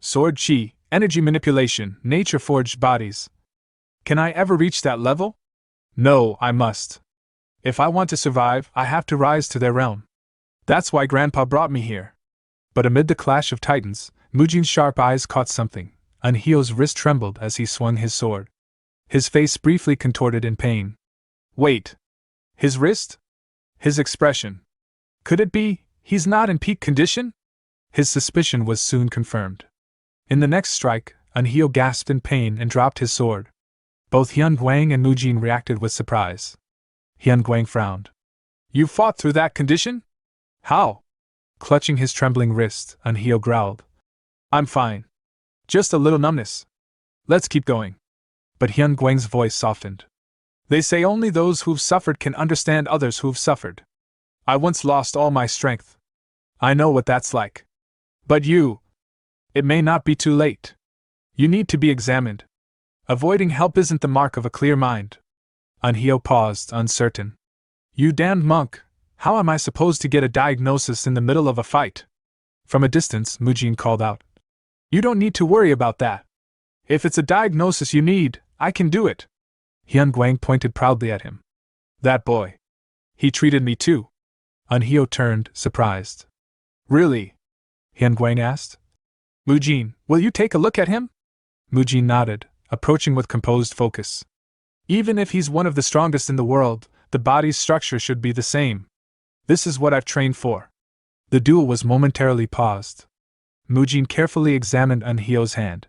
Sword chi, Energy manipulation, nature-forged bodies. Can I ever reach that level? No, I must. If I want to survive, I have to rise to their realm. That's why Grandpa brought me here. But amid the clash of titans, Mujin's sharp eyes caught something. Anhio's wrist trembled as he swung his sword. His face briefly contorted in pain. Wait. His wrist? His expression. Could it be, he's not in peak condition? His suspicion was soon confirmed. In the next strike, Anhio gasped in pain and dropped his sword. Both Hyun Guang and Mujin reacted with surprise. Hyun Guang frowned. You fought through that condition? How? Clutching his trembling wrist, Anhio growled. I'm fine. Just a little numbness. Let's keep going. But Hyun Guang's voice softened. They say only those who've suffered can understand others who've suffered. I once lost all my strength. I know what that's like. But you... It may not be too late. You need to be examined. Avoiding help isn't the mark of a clear mind. Anhio paused, uncertain. You damned monk, how am I supposed to get a diagnosis in the middle of a fight? From a distance, Mujin called out. You don't need to worry about that. If it's a diagnosis you need, I can do it. Hyun Guang pointed proudly at him. That boy. He treated me too. Anhio turned, surprised. Really? Hyun Guang asked. Mujin, will you take a look at him? Mujin nodded, approaching with composed focus. Even if he's one of the strongest in the world, the body's structure should be the same. This is what I've trained for. The duel was momentarily paused. Mujin carefully examined Anhio's hand.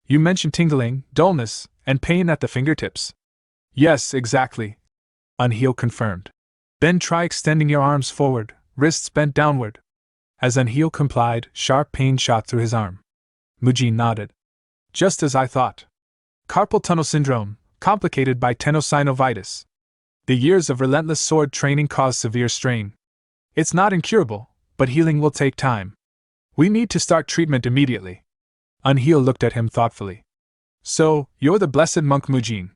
You mentioned tingling, dullness, and pain at the fingertips. Yes, exactly. Anhio confirmed. Then try extending your arms forward, wrists bent downward. As Anhio complied, sharp pain shot through his arm. Mujin nodded. Just as I thought. Carpal tunnel syndrome, complicated by tenosynovitis. The years of relentless sword training cause severe strain. It's not incurable, but healing will take time. We need to start treatment immediately. Anhio looked at him thoughtfully. So, you're the blessed monk Mujin.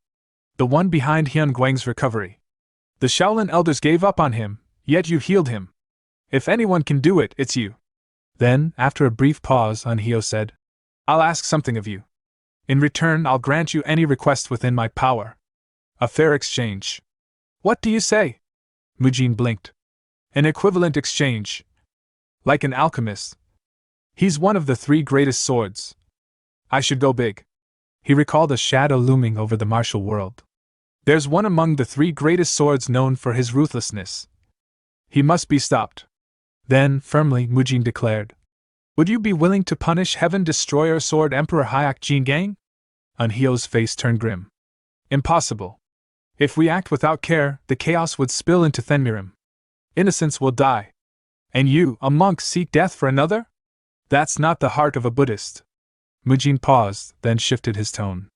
The one behind Hyun Guang's recovery. The Shaolin elders gave up on him, yet you healed him. If anyone can do it, it's you. Then, after a brief pause, Anhio said, I'll ask something of you. In return, I'll grant you any request within my power. A fair exchange. What do you say? Mujin blinked. An equivalent exchange. Like an alchemist. He's one of the 3 greatest swords. I should go big. He recalled a shadow looming over the martial world. There's one among the 3 greatest swords known for his ruthlessness. He must be stopped. Then, firmly, Mujin declared. Would you be willing to punish Heaven Destroyer Sword Emperor Hyak Jingang? Anhio's face turned grim. Impossible. If we act without care, the chaos would spill into Thenmirim. Innocents will die. And you, a monk, seek death for another? That's not the heart of a Buddhist. Mujin paused, then shifted his tone.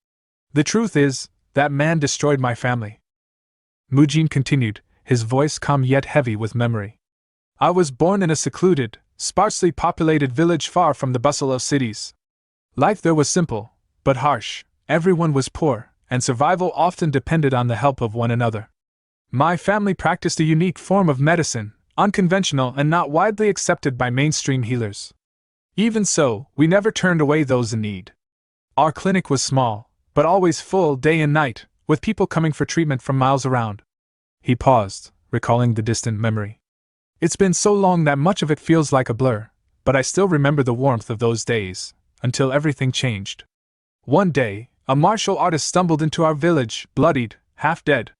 The truth is, that man destroyed my family. Mujin continued, his voice calm yet heavy with memory. I was born in a secluded, sparsely populated village far from the bustle of cities. Life there was simple, but harsh, everyone was poor, and survival often depended on the help of one another. My family practiced a unique form of medicine, unconventional and not widely accepted by mainstream healers. Even so, we never turned away those in need. Our clinic was small, but always full day and night, with people coming for treatment from miles around. He paused, recalling the distant memory. It's been so long that much of it feels like a blur, but I still remember the warmth of those days, until everything changed. One day, a martial artist stumbled into our village, bloodied, half dead.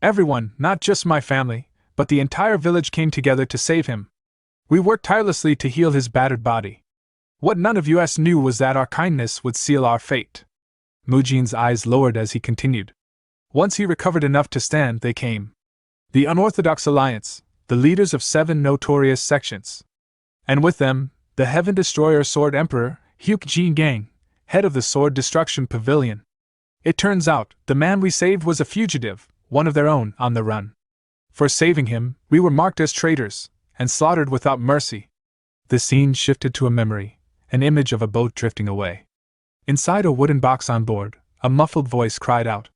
Everyone, not just my family, but the entire village came together to save him. We worked tirelessly to heal his battered body. What none of us knew was that our kindness would seal our fate. Mujin's eyes lowered as he continued. Once he recovered enough to stand, they came. The Unorthodox Alliance, the leaders of 7 notorious sections. And with them, the Heaven Destroyer Sword Emperor, Hyak Jingang, head of the Sword Destruction Pavilion. It turns out, the man we saved was a fugitive, one of their own, on the run. For saving him, we were marked as traitors, and slaughtered without mercy. The scene shifted to a memory, an image of a boat drifting away. Inside a wooden box on board, a muffled voice cried out.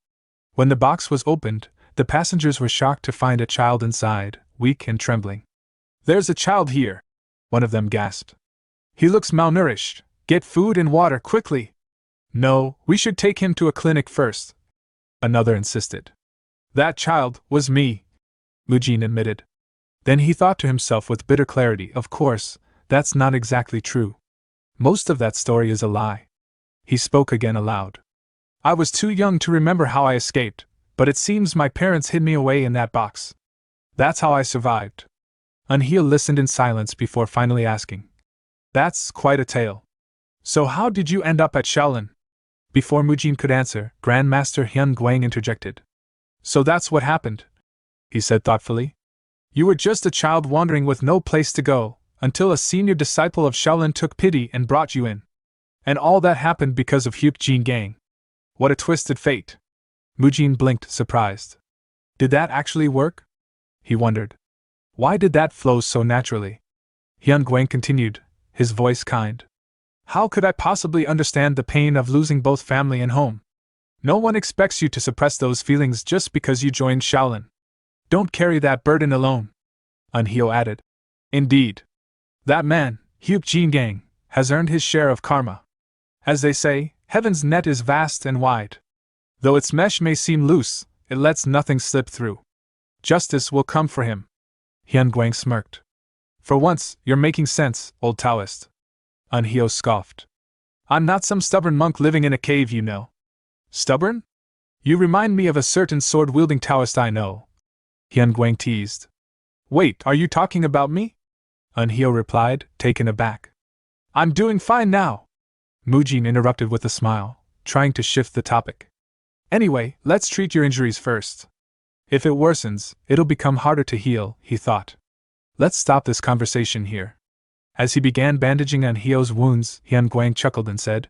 When the box was opened, the passengers were shocked to find a child inside, weak and trembling. There's a child here, one of them gasped. He looks malnourished. Get food and water quickly. No, we should take him to a clinic first, another insisted. That child was me, Mujin admitted. Then he thought to himself with bitter clarity, of course, that's not exactly true. Most of that story is a lie. He spoke again aloud. I was too young to remember how I escaped, but it seems my parents hid me away in that box. That's how I survived. Unheal listened in silence before finally asking. That's quite a tale. So how did you end up at Shaolin? Before Mujin could answer, Grandmaster Hyun Guang interjected. So that's what happened, he said thoughtfully. You were just a child wandering with no place to go, until a senior disciple of Shaolin took pity and brought you in. And all that happened because of Hyuk Jin Gang. What a twisted fate. Mujin blinked, surprised. Did that actually work? He wondered. Why did that flow so naturally? Hyun Guang continued, his voice kind. How could I possibly understand the pain of losing both family and home? No one expects you to suppress those feelings just because you joined Shaolin. Don't carry that burden alone. Unhyo added. Indeed. That man, Hyuk Jin Gang, has earned his share of karma. As they say, heaven's net is vast and wide. Though its mesh may seem loose, it lets nothing slip through. Justice will come for him. Hyun Guang smirked. For once, you're making sense, old Taoist. Unhyo scoffed. I'm not some stubborn monk living in a cave, you know. Stubborn? You remind me of a certain sword-wielding Taoist I know. Hyun Guang teased. Wait, are you talking about me? Unhyo replied, taken aback. I'm doing fine now. Mujin interrupted with a smile, trying to shift the topic. Anyway, let's treat your injuries first. If it worsens, it'll become harder to heal, he thought. Let's stop this conversation here. As he began bandaging Unhyo's wounds, Hyun Guang chuckled and said,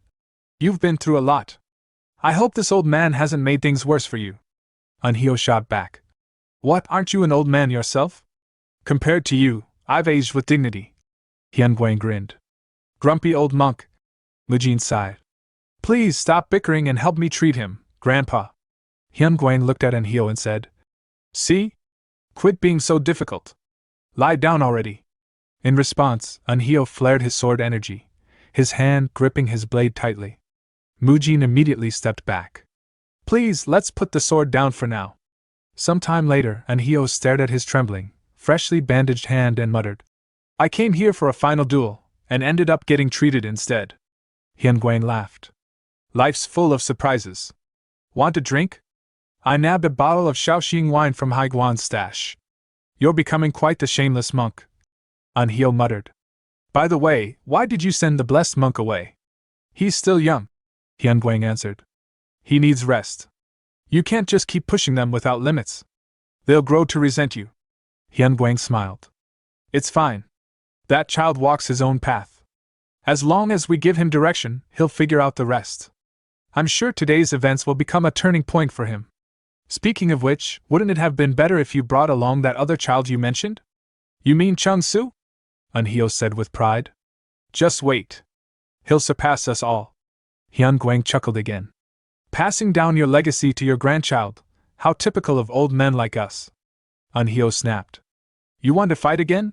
You've been through a lot. I hope this old man hasn't made things worse for you. Unhyo shot back. What, aren't you an old man yourself? Compared to you, I've aged with dignity. Hyun Guang grinned. Grumpy old monk. Mujin sighed. Please stop bickering and help me treat him, Grandpa. Hyun Guang looked at Unhyo and said, See? Quit being so difficult. Lie down already. In response, Unhyo flared his sword energy, his hand gripping his blade tightly. Mujin immediately stepped back. Please, let's put the sword down for now. Some time later, Unhyo stared at his trembling, freshly bandaged hand and muttered, I came here for a final duel, and ended up getting treated instead. Hyun Guang laughed. Life's full of surprises. Want a drink? I nabbed a bottle of Shaoxing wine from Haiguan's stash. You're becoming quite the shameless monk. Unhyo muttered. By the way, why did you send the blessed monk away? He's still young. Hyun Guang answered. He needs rest. You can't just keep pushing them without limits. They'll grow to resent you. Hyun Guang smiled. It's fine. That child walks his own path. As long as we give him direction, he'll figure out the rest. I'm sure today's events will become a turning point for him. Speaking of which, wouldn't it have been better if you brought along that other child you mentioned? You mean Chung-Soo? Unhyo said with pride. Just wait. He'll surpass us all. Hyun Guang chuckled again. Passing down your legacy to your grandchild, how typical of old men like us. Unhyo snapped. You want to fight again?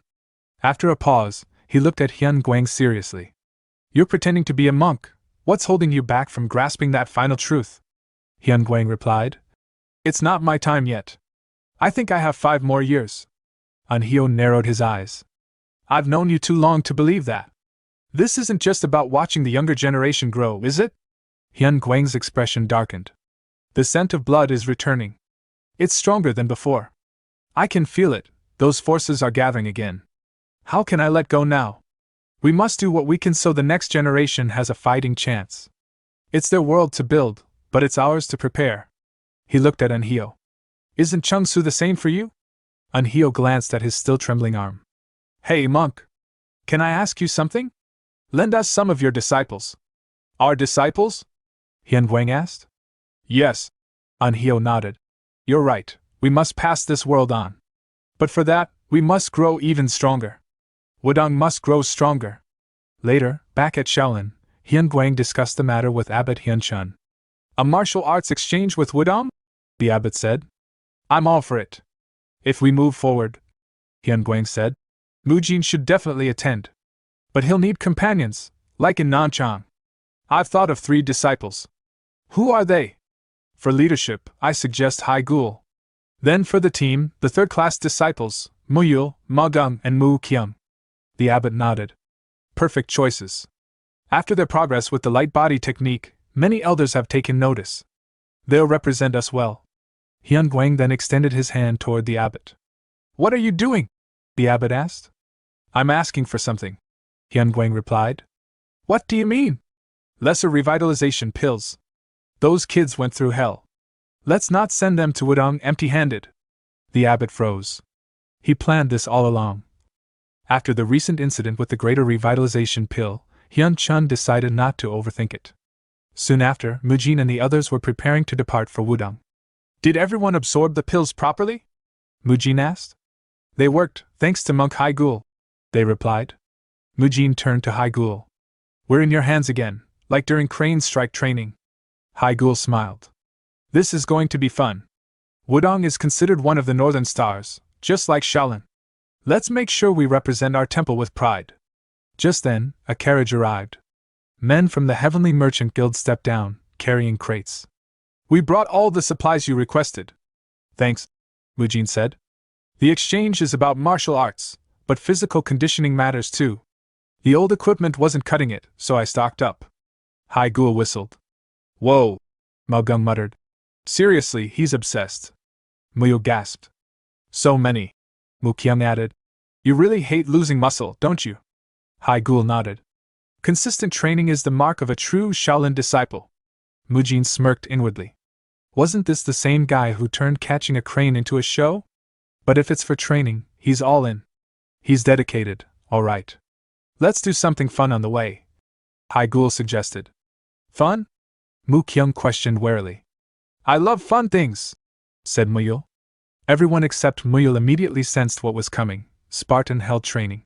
After a pause, he looked at Hyun Guang seriously. You're pretending to be a monk. What's holding you back from grasping that final truth? Hyun Guang replied. It's not my time yet. I think I have 5 more years. Unhyo narrowed his eyes. I've known you too long to believe that. This isn't just about watching the younger generation grow, is it? Hyun Guang's expression darkened. The scent of blood is returning. It's stronger than before. I can feel it, those forces are gathering again. How can I let go now? We must do what we can so the next generation has a fighting chance. It's their world to build, but it's ours to prepare. He looked at Unhyo. Isn't Chung-Soo the same for you? Unhyo glanced at his still trembling arm. Hey, monk. Can I ask you something? Lend us some of your disciples. Our disciples? Hyun Guang asked. Yes. Unhyo nodded. You're right, we must pass this world on. But for that, we must grow even stronger. Wudong must grow stronger. Later, back at Shaolin, Hyun Guang discussed the matter with Abbot Hyun Chun. A martial arts exchange with Wudong? The abbot said. I'm all for it. If we move forward, Hyun Guang said, Mujin should definitely attend. But he'll need companions, like in Nanchang. I've thought of 3 disciples. Who are they? For leadership, I suggest Haigul. Then for the team, the third-class disciples, Muyul, Magung, and Mu Kyung. The abbot nodded. Perfect choices. After their progress with the light body technique, many elders have taken notice. They'll represent us well. Hyun Guang then extended his hand toward the abbot. What are you doing? The abbot asked. I'm asking for something, Hyun Guang replied. What do you mean? Lesser revitalization pills. Those kids went through hell. Let's not send them to Wudong empty-handed. The abbot froze. He planned this all along. After the recent incident with the greater revitalization pill, Hyun Chun decided not to overthink it. Soon after, Mujin and the others were preparing to depart for Wudong. Did everyone absorb the pills properly? Mujin asked. They worked, thanks to Monk Haigul, they replied. Mujin turned to Haigul. We're in your hands again, like during Crane's strike training. Haigul smiled. This is going to be fun. Wudong is considered one of the northern stars, just like Shaolin. Let's make sure we represent our temple with pride. Just then, a carriage arrived. Men from the Heavenly Merchant Guild stepped down, carrying crates. We brought all the supplies you requested. Thanks, Mujin said. The exchange is about martial arts, but physical conditioning matters too. The old equipment wasn't cutting it, so I stocked up. Haigul whistled. Whoa, Magung muttered. Seriously, he's obsessed. Muyul gasped. So many. Mu Kyung added. You really hate losing muscle, don't you? Haigul nodded. Consistent training is the mark of a true Shaolin disciple. Mujin smirked inwardly. Wasn't this the same guy who turned catching a crane into a show? But if it's for training, he's all in. He's dedicated, all right. Let's do something fun on the way, Haigul suggested. Fun? Mu Kyung questioned warily. I love fun things, said Muyul. Everyone except Muyul immediately sensed what was coming. Spartan-held training.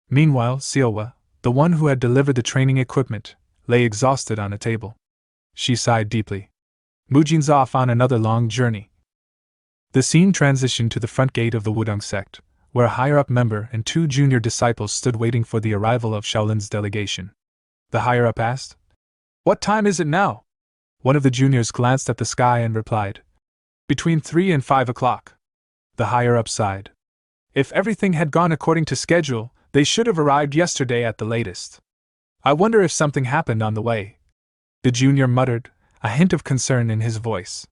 Meanwhile, Seowa, the one who had delivered the training equipment, lay exhausted on a table. She sighed deeply. Mujin's off on another long journey. The scene transitioned to the front gate of the Wudong sect, where a higher-up member and 2 junior disciples stood waiting for the arrival of Shaolin's delegation. The higher-up asked, What time is it now? One of the juniors glanced at the sky and replied, Between 3 and 5 o'clock. The higher-up sighed. If everything had gone according to schedule, they should have arrived yesterday at the latest. I wonder if something happened on the way. The junior muttered, a hint of concern in his voice.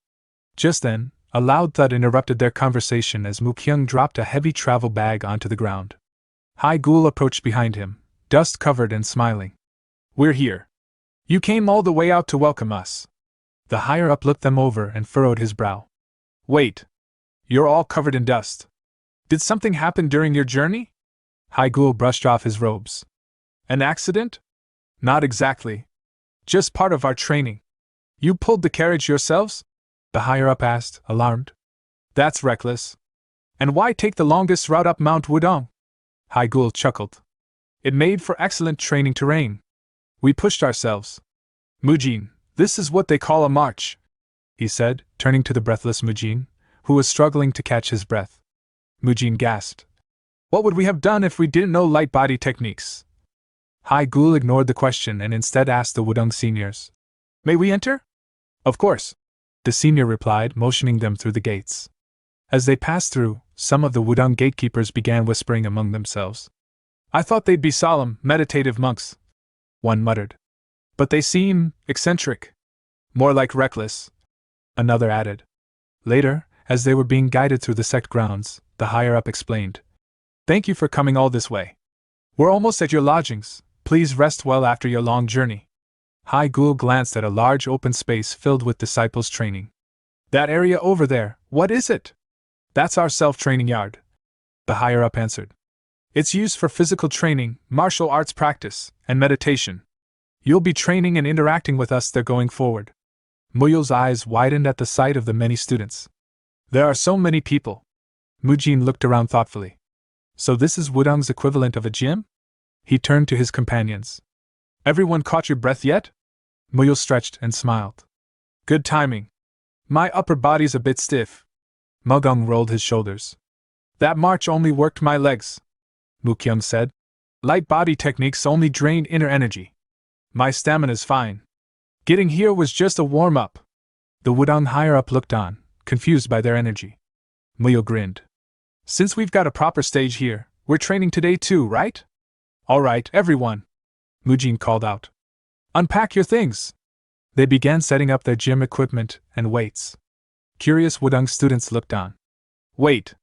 Just then, a loud thud interrupted their conversation as Mu Kyung dropped a heavy travel bag onto the ground. Haigul approached behind him, dust-covered and smiling. We're here. You came all the way out to welcome us. The higher-up looked them over and furrowed his brow. Wait. You're all covered in dust. Did something happen during your journey? Haigul brushed off his robes. An accident? Not exactly. Just part of our training. You pulled the carriage yourselves? The higher-up asked, alarmed. That's reckless. And why take the longest route up Mount Wudong? Haigul chuckled. It made for excellent training terrain. We pushed ourselves. Mujin, this is what they call a march, he said, turning to the breathless Mujin, who was struggling to catch his breath. Mujin gasped. What would we have done if we didn't know light body techniques? Haigul ignored the question and instead asked the Wudong seniors. May we enter? Of course, the senior replied, motioning them through the gates. As they passed through, some of the Wudong gatekeepers began whispering among themselves. I thought they'd be solemn, meditative monks, one muttered. But they seem eccentric. More like reckless, another added. Later, as they were being guided through the sect grounds, the higher-up explained. Thank you for coming all this way. We're almost at your lodgings. Please rest well after your long journey. Haigul glanced at a large open space filled with disciples training. That area over there, what is it? That's our self-training yard, the higher-up answered. It's used for physical training, martial arts practice, and meditation. You'll be training and interacting with us there going forward. Muyul's eyes widened at the sight of the many students. There are so many people. Mujin looked around thoughtfully. So this is Wudong's equivalent of a gym? He turned to his companions. Everyone caught your breath yet? Muyul stretched and smiled. Good timing. My upper body's a bit stiff. Magung rolled his shoulders. That march only worked my legs, Mu Kyung said. Light body techniques only drain inner energy. My stamina's fine. Getting here was just a warm-up. The Wudang higher-up looked on, confused by their energy. Muyo grinned. Since we've got a proper stage here, we're training today too, right? All right, everyone, Mujin called out. Unpack your things. They began setting up their gym equipment and weights. Curious Wudang students looked on. Wait.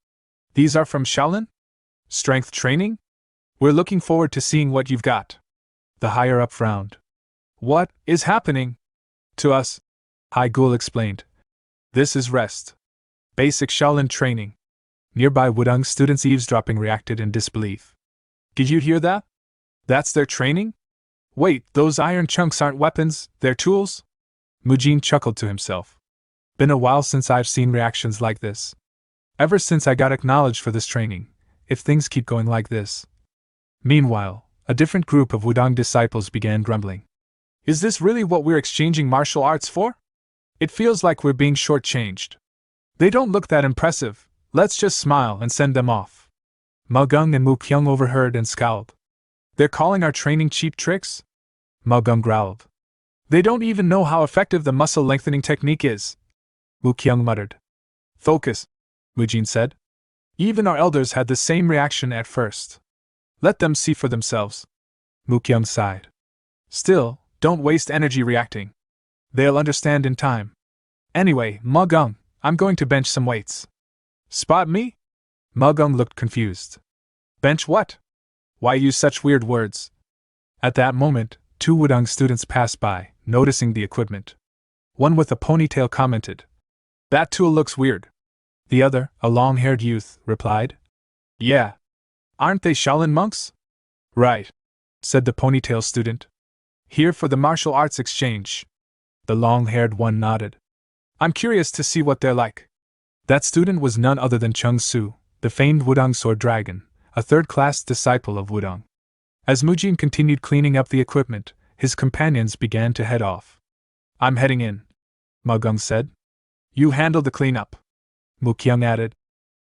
These are from Shaolin? Strength training? We're looking forward to seeing what you've got. The higher-up frowned. What is happening? To us, Hai Gul explained. This is rest. Basic Shaolin training. Nearby Wudang students eavesdropping reacted in disbelief. Did you hear that? That's their training? Wait, those iron chunks aren't weapons, they're tools? Mujin chuckled to himself. Been a while since I've seen reactions like this. Ever since I got acknowledged for this training, if things keep going like this. Meanwhile, a different group of Wudang disciples began grumbling. Is this really what we're exchanging martial arts for? It feels like we're being shortchanged. They don't look that impressive, let's just smile and send them off. Magung and Mu Kyung overheard and scowled. They're calling our training cheap tricks? Magung growled. They don't even know how effective the muscle lengthening technique is. Mu Kyung muttered. Focus, Mujin said. Even our elders had the same reaction at first. Let them see for themselves. Mu Kyung sighed. Still, don't waste energy reacting. They'll understand in time. Anyway, Magung, I'm going to bench some weights. Spot me? Magung looked confused. Bench what? Why use such weird words? At that moment, two Wudang students passed by, noticing the equipment. One with a ponytail commented. That tool looks weird. The other, a long-haired youth, replied. Yeah. Aren't they Shaolin monks? Right, said the ponytail student. Here for the martial arts exchange. The long-haired one nodded. I'm curious to see what they're like. That student was none other than Chung Su, the famed Wudang sword dragon, a third-class disciple of Wudang. As Mujin continued cleaning up the equipment, his companions began to head off. I'm heading in, Magung said. You handle the cleanup, Mu Kyung added.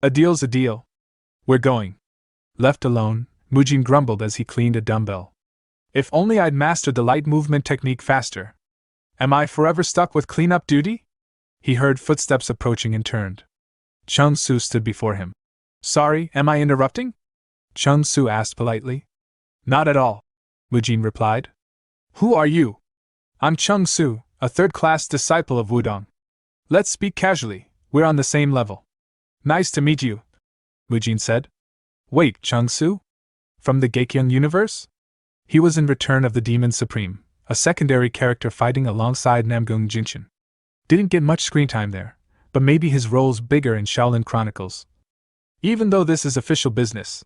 A deal's a deal. We're going. Left alone, Mujin grumbled as he cleaned a dumbbell. If only I'd mastered the light movement technique faster. Am I forever stuck with cleanup duty? He heard footsteps approaching and turned. Chung Su stood before him. Sorry, am I interrupting? Chung Su asked politely. Not at all, Mujin replied. Who are you? I'm Chung Su, a third-class disciple of Wudang. Let's speak casually, we're on the same level. Nice to meet you, Mujin said. Wait, Chung Su? From the Geikyung universe? He was in Return of the Demon Supreme, a secondary character fighting alongside Namgung Jinshin. Didn't get much screen time there, but maybe his role's bigger in Shaolin Chronicles. Even though this is official business,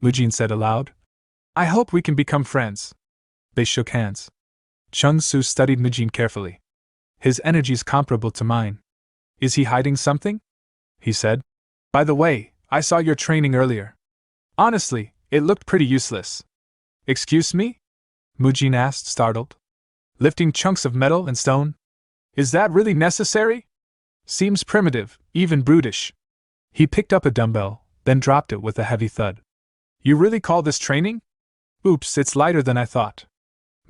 Mujin said aloud. I hope we can become friends. They shook hands. Chung Su studied Mujin carefully. His energy's comparable to mine. Is he hiding something? He said. By the way, I saw your training earlier. Honestly, it looked pretty useless. Excuse me? Mujin asked, startled. Lifting chunks of metal and stone? Is that really necessary? Seems primitive, even brutish. He picked up a dumbbell, then dropped it with a heavy thud. You really call this training? Oops, it's lighter than I thought.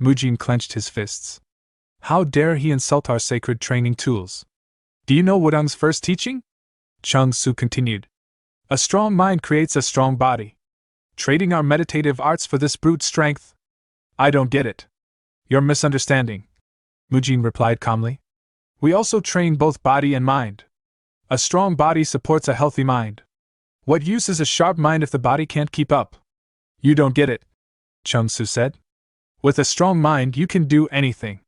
Mujin clenched his fists. How dare he insult our sacred training tools? Do you know Wudang's first teaching? Chung Su continued. A strong mind creates a strong body. Trading our meditative arts for this brute strength? I don't get it. You're misunderstanding, Mujin replied calmly. We also train both body and mind. A strong body supports a healthy mind. What use is a sharp mind if the body can't keep up? You don't get it, Chung Su said. With a strong mind you can do anything.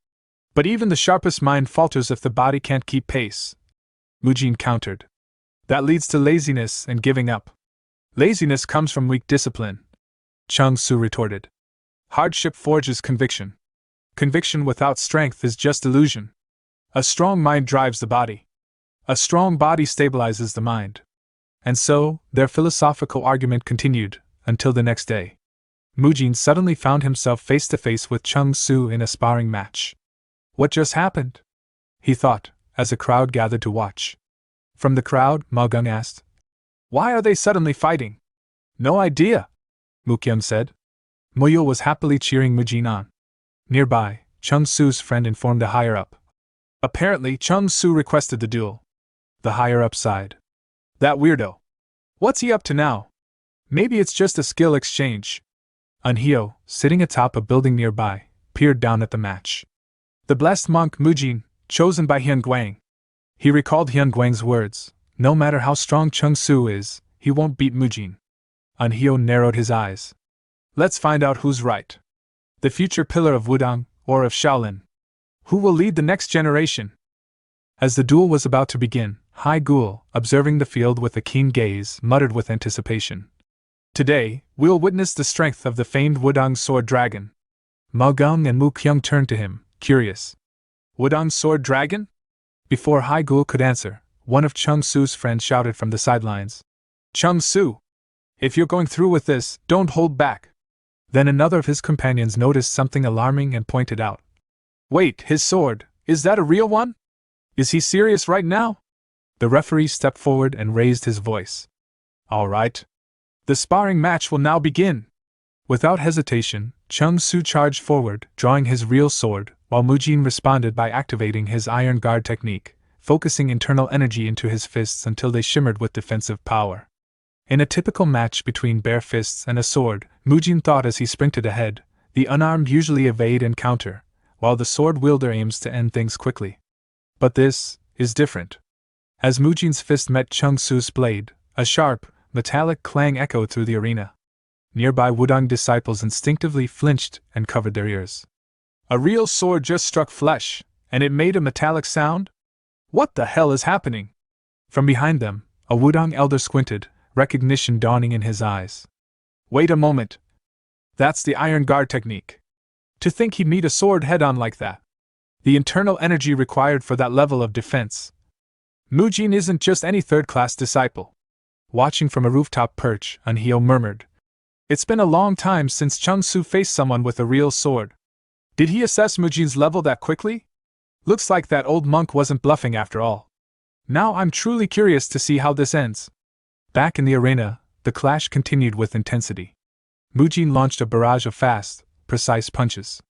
But even the sharpest mind falters if the body can't keep pace. Mujin countered. That leads to laziness and giving up. Laziness comes from weak discipline, Chung Su retorted. Hardship forges conviction. Conviction without strength is just illusion. A strong mind drives the body. A strong body stabilizes the mind. And so, their philosophical argument continued, until the next day. Mujin suddenly found himself face to face with Chung Su in a sparring match. What just happened? He thought, as a crowd gathered to watch. From the crowd, Magung asked. Why are they suddenly fighting? No idea, Mu Kyung said. Muyo was happily cheering Mujin on. Nearby, Chung Su's friend informed the higher-up. Apparently, Chung Su requested the duel. The higher-up sighed. That weirdo. What's he up to now? Maybe it's just a skill exchange. Anhyo, sitting atop a building nearby, peered down at the match. The blessed monk Mujin, chosen by Hyun Guang. He recalled Hyun Guang's words. No matter how strong Chung Su is, he won't beat Mujin. Anhyo narrowed his eyes. Let's find out who's right. The future pillar of Wudang, or of Shaolin. Who will lead the next generation? As the duel was about to begin, Hai Gul, observing the field with a keen gaze, muttered with anticipation. Today, we'll witness the strength of the famed Wudang Sword Dragon. Mao Gung and Mu Kyung turned to him, curious. Wudang Sword Dragon? Before Hai Gul could answer, one of Chung Su's friends shouted from the sidelines. Chung Su! If you're going through with this, don't hold back. Then another of his companions noticed something alarming and pointed out. Wait, his sword, is that a real one? Is he serious right now? The referee stepped forward and raised his voice. All right. The sparring match will now begin. Without hesitation, Chung Su charged forward, drawing his real sword, while Mujin responded by activating his iron guard technique, focusing internal energy into his fists until they shimmered with defensive power. In a typical match between bare fists and a sword, Mujin thought as he sprinted ahead, the unarmed usually evade and counter, while the sword wielder aims to end things quickly. But this is different. As Mujin's fist met Chung Su's blade, a sharp, metallic clang echoed through the arena. Nearby Wudang disciples instinctively flinched and covered their ears. A real sword just struck flesh, and it made a metallic sound? What the hell is happening? From behind them, a Wudang elder squinted, recognition dawning in his eyes. Wait a moment. That's the iron guard technique. To think he'd meet a sword head-on like that. The internal energy required for that level of defense. Mujin isn't just any third-class disciple. Watching from a rooftop perch, Anhyo murmured. It's been a long time since Chung Su faced someone with a real sword. Did he assess Mujin's level that quickly? Looks like that old monk wasn't bluffing after all. Now I'm truly curious to see how this ends. Back in the arena, the clash continued with intensity. Mujin launched a barrage of fast, precise punches.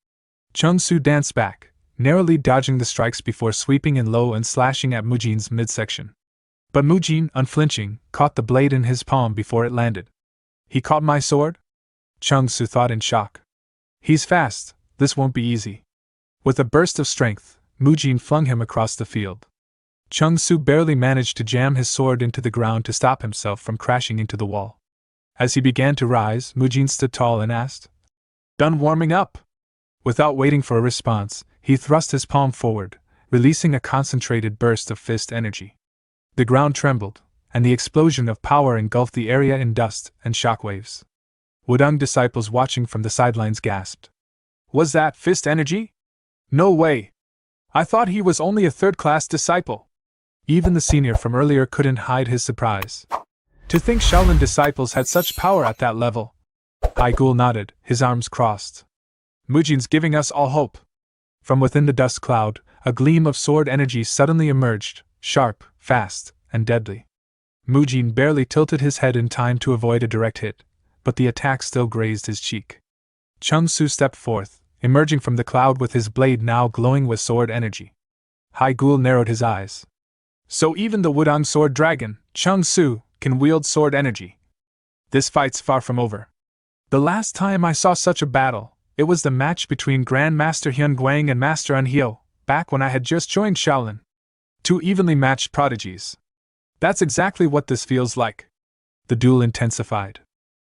Chung Su danced back, narrowly dodging the strikes before sweeping in low and slashing at Mujin's midsection. But Mujin, unflinching, caught the blade in his palm before it landed. He caught my sword? Chung Su thought in shock. He's fast, this won't be easy. With a burst of strength, Mujin flung him across the field. Chung Su barely managed to jam his sword into the ground to stop himself from crashing into the wall. As he began to rise, Mujin stood tall and asked, Done warming up? Without waiting for a response, he thrust his palm forward, releasing a concentrated burst of fist energy. The ground trembled, and the explosion of power engulfed the area in dust and shockwaves. Wudang disciples watching from the sidelines gasped. Was that fist energy? No way! I thought he was only a third-class disciple. Even the senior from earlier couldn't hide his surprise. To think Shaolin disciples had such power at that level. Hai Gul nodded, his arms crossed. Mujin's giving us all hope. From within the dust cloud, a gleam of sword energy suddenly emerged, sharp, fast, and deadly. Mujin barely tilted his head in time to avoid a direct hit, but the attack still grazed his cheek. Chung Su stepped forth, emerging from the cloud with his blade now glowing with sword energy. Hai Gul narrowed his eyes. So even the Wudang Sword Dragon, Chung Su, can wield sword energy. This fight's far from over. The last time I saw such a battle, it was the match between Grand Master Hyun Guang and Master Anhyo, back when I had just joined Shaolin. Two evenly matched prodigies. That's exactly what this feels like. The duel intensified.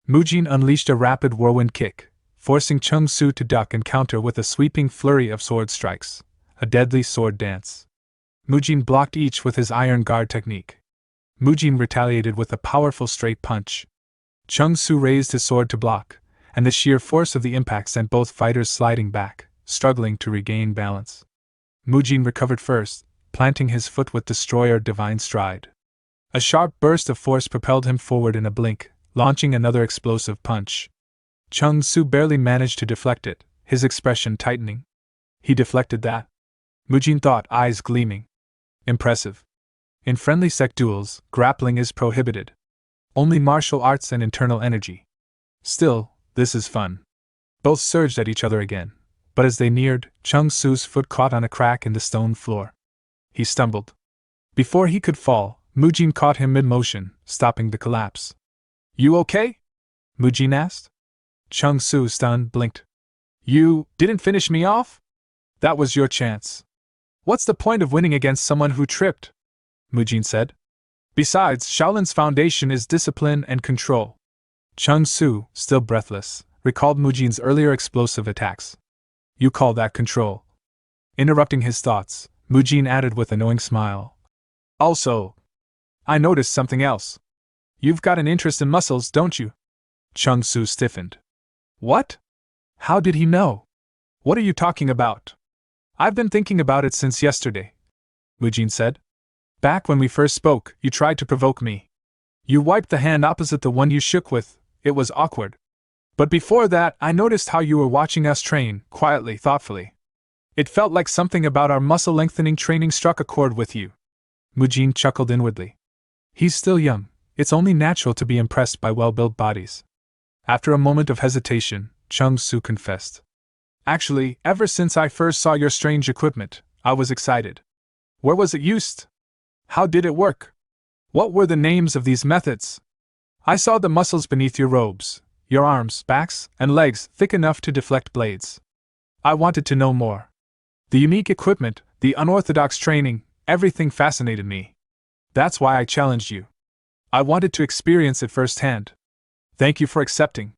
Mujin unleashed a rapid whirlwind kick, forcing Chung Su to duck and counter with a sweeping flurry of sword strikes, a deadly sword dance. Mujin blocked each with his iron guard technique. Mujin retaliated with a powerful straight punch. Chung Su raised his sword to block, and the sheer force of the impact sent both fighters sliding back, struggling to regain balance. Mujin recovered first, planting his foot with Destroyer Divine Stride. A sharp burst of force propelled him forward in a blink, launching another explosive punch. Chung Su barely managed to deflect it, his expression tightening. He deflected that? Mujin thought, eyes gleaming. Impressive. In friendly sect duels, grappling is prohibited. Only martial arts and internal energy. Still, this is fun. Both surged at each other again, But as they neared, Chung Su's foot caught on a crack in the stone floor. He stumbled. Before he could fall, Mujin caught him mid-motion, stopping the collapse. You okay? Mujin asked. Chung Su, stunned, blinked. You didn't finish me off? That was your chance. What's the point of winning against someone who tripped? Mujin said. Besides, Shaolin's foundation is discipline and control. Chung Su, still breathless, recalled Mujin's earlier explosive attacks. You call that control? Interrupting his thoughts, Mujin added with a knowing smile. Also, I noticed something else. You've got an interest in muscles, don't you? Chung Su stiffened. What? How did he know? What are you talking about? I've been thinking about it since yesterday, Mujin said. Back when we first spoke, you tried to provoke me. You wiped the hand opposite the one you shook with. It was awkward. But before that, I noticed how you were watching us train, quietly, thoughtfully. It felt like something about our muscle-lengthening training struck a chord with you. Mujin chuckled inwardly. He's still young. It's only natural to be impressed by well-built bodies. After a moment of hesitation, Chung Su confessed. Actually, ever since I first saw your strange equipment, I was excited. Where was it used? How did it work? What were the names of these methods? I saw the muscles beneath your robes, your arms, backs, and legs thick enough to deflect blades. I wanted to know more. The unique equipment, the unorthodox training, everything fascinated me. That's why I challenged you. I wanted to experience it firsthand. Thank you for accepting.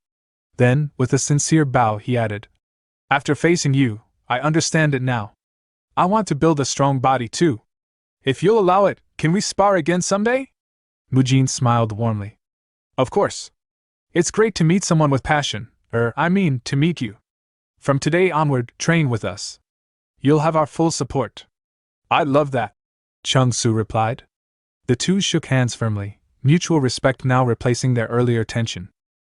Then, with a sincere bow, he added, After facing you, I understand it now. I want to build a strong body too. If you'll allow it, can we spar again someday? Mujin smiled warmly. Of course. It's great to meet someone with passion, to meet you. From today onward, train with us. You'll have our full support. I'd love that, Chung Su replied. The two shook hands firmly, mutual respect now replacing their earlier tension.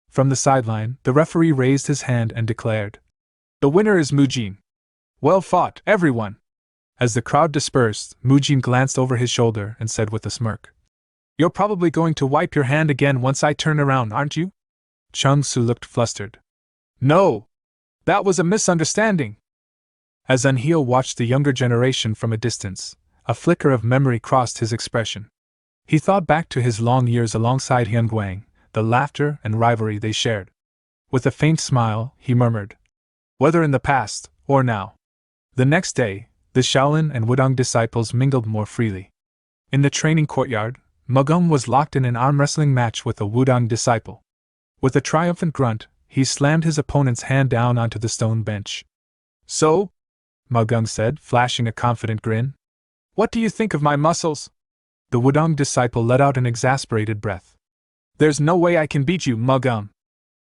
From the sideline, the referee raised his hand and declared, The winner is Mujin. Well fought, everyone. As the crowd dispersed, Mujin glanced over his shoulder and said with a smirk, You're probably going to wipe your hand again once I turn around, aren't you? Chung Su looked flustered. No! That was a misunderstanding. As Anhyo watched the younger generation from a distance, a flicker of memory crossed his expression. He thought back to his long years alongside Hyunguang, the laughter and rivalry they shared. With a faint smile, he murmured, Whether in the past, or now. The next day, the Shaolin and Wudang disciples mingled more freely. In the training courtyard, Magong was locked in an arm wrestling match with a Wudang disciple. With a triumphant grunt, he slammed his opponent's hand down onto the stone bench. So? Magong said, flashing a confident grin. What do you think of my muscles? The Wudang disciple let out an exasperated breath. There's no way I can beat you, Magong.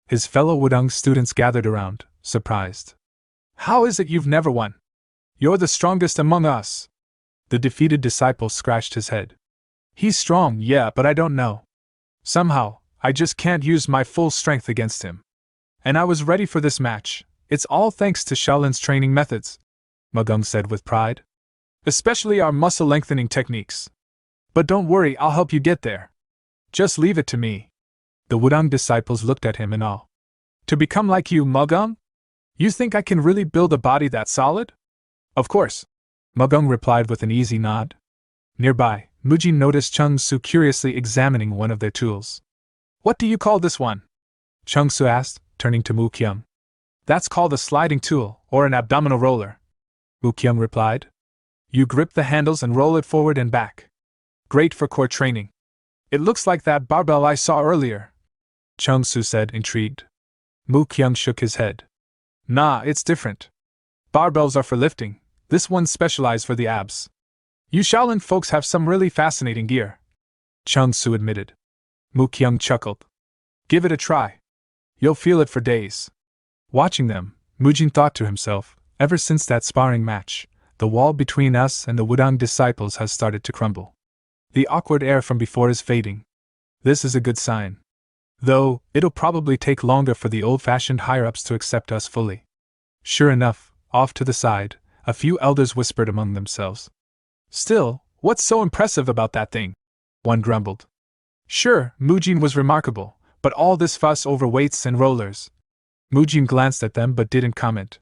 His fellow Wudang students gathered around, surprised. How is it you've never won? You're the strongest among us. The defeated disciple scratched his head. He's strong, yeah, but I don't know. Somehow, I just can't use my full strength against him. And I was ready for this match. It's all thanks to Shaolin's training methods, Magong said with pride. Especially our muscle-lengthening techniques. But don't worry, I'll help you get there. Just leave it to me. The Wudang disciples looked at him in awe. To become like you, Magong? You think I can really build a body that solid? Of course, Magong replied with an easy nod. Nearby, Mujin noticed Chung Su curiously examining one of their tools. What do you call this one? Chung Su asked, turning to Mu Kyung. That's called a sliding tool, or an abdominal roller, Mu Kyung replied. You grip the handles and roll it forward and back. Great for core training. It looks like that barbell I saw earlier, Chung Su said, intrigued. Mu Kyung shook his head. Nah, it's different. Barbells are for lifting. This one's specialized for the abs. You Shaolin folks have some really fascinating gear, Chung Su admitted. Mu Kyung chuckled. Give it a try. You'll feel it for days. Watching them, Mujin thought to himself, ever since that sparring match, the wall between us and the Wudang disciples has started to crumble. The awkward air from before is fading. This is a good sign. Though, it'll probably take longer for the old-fashioned higher-ups to accept us fully. Sure enough, off to the side, a few elders whispered among themselves. Still, what's so impressive about that thing? One grumbled. Sure, Mujin was remarkable, but all this fuss over weights and rollers. Mujin glanced at them but didn't comment.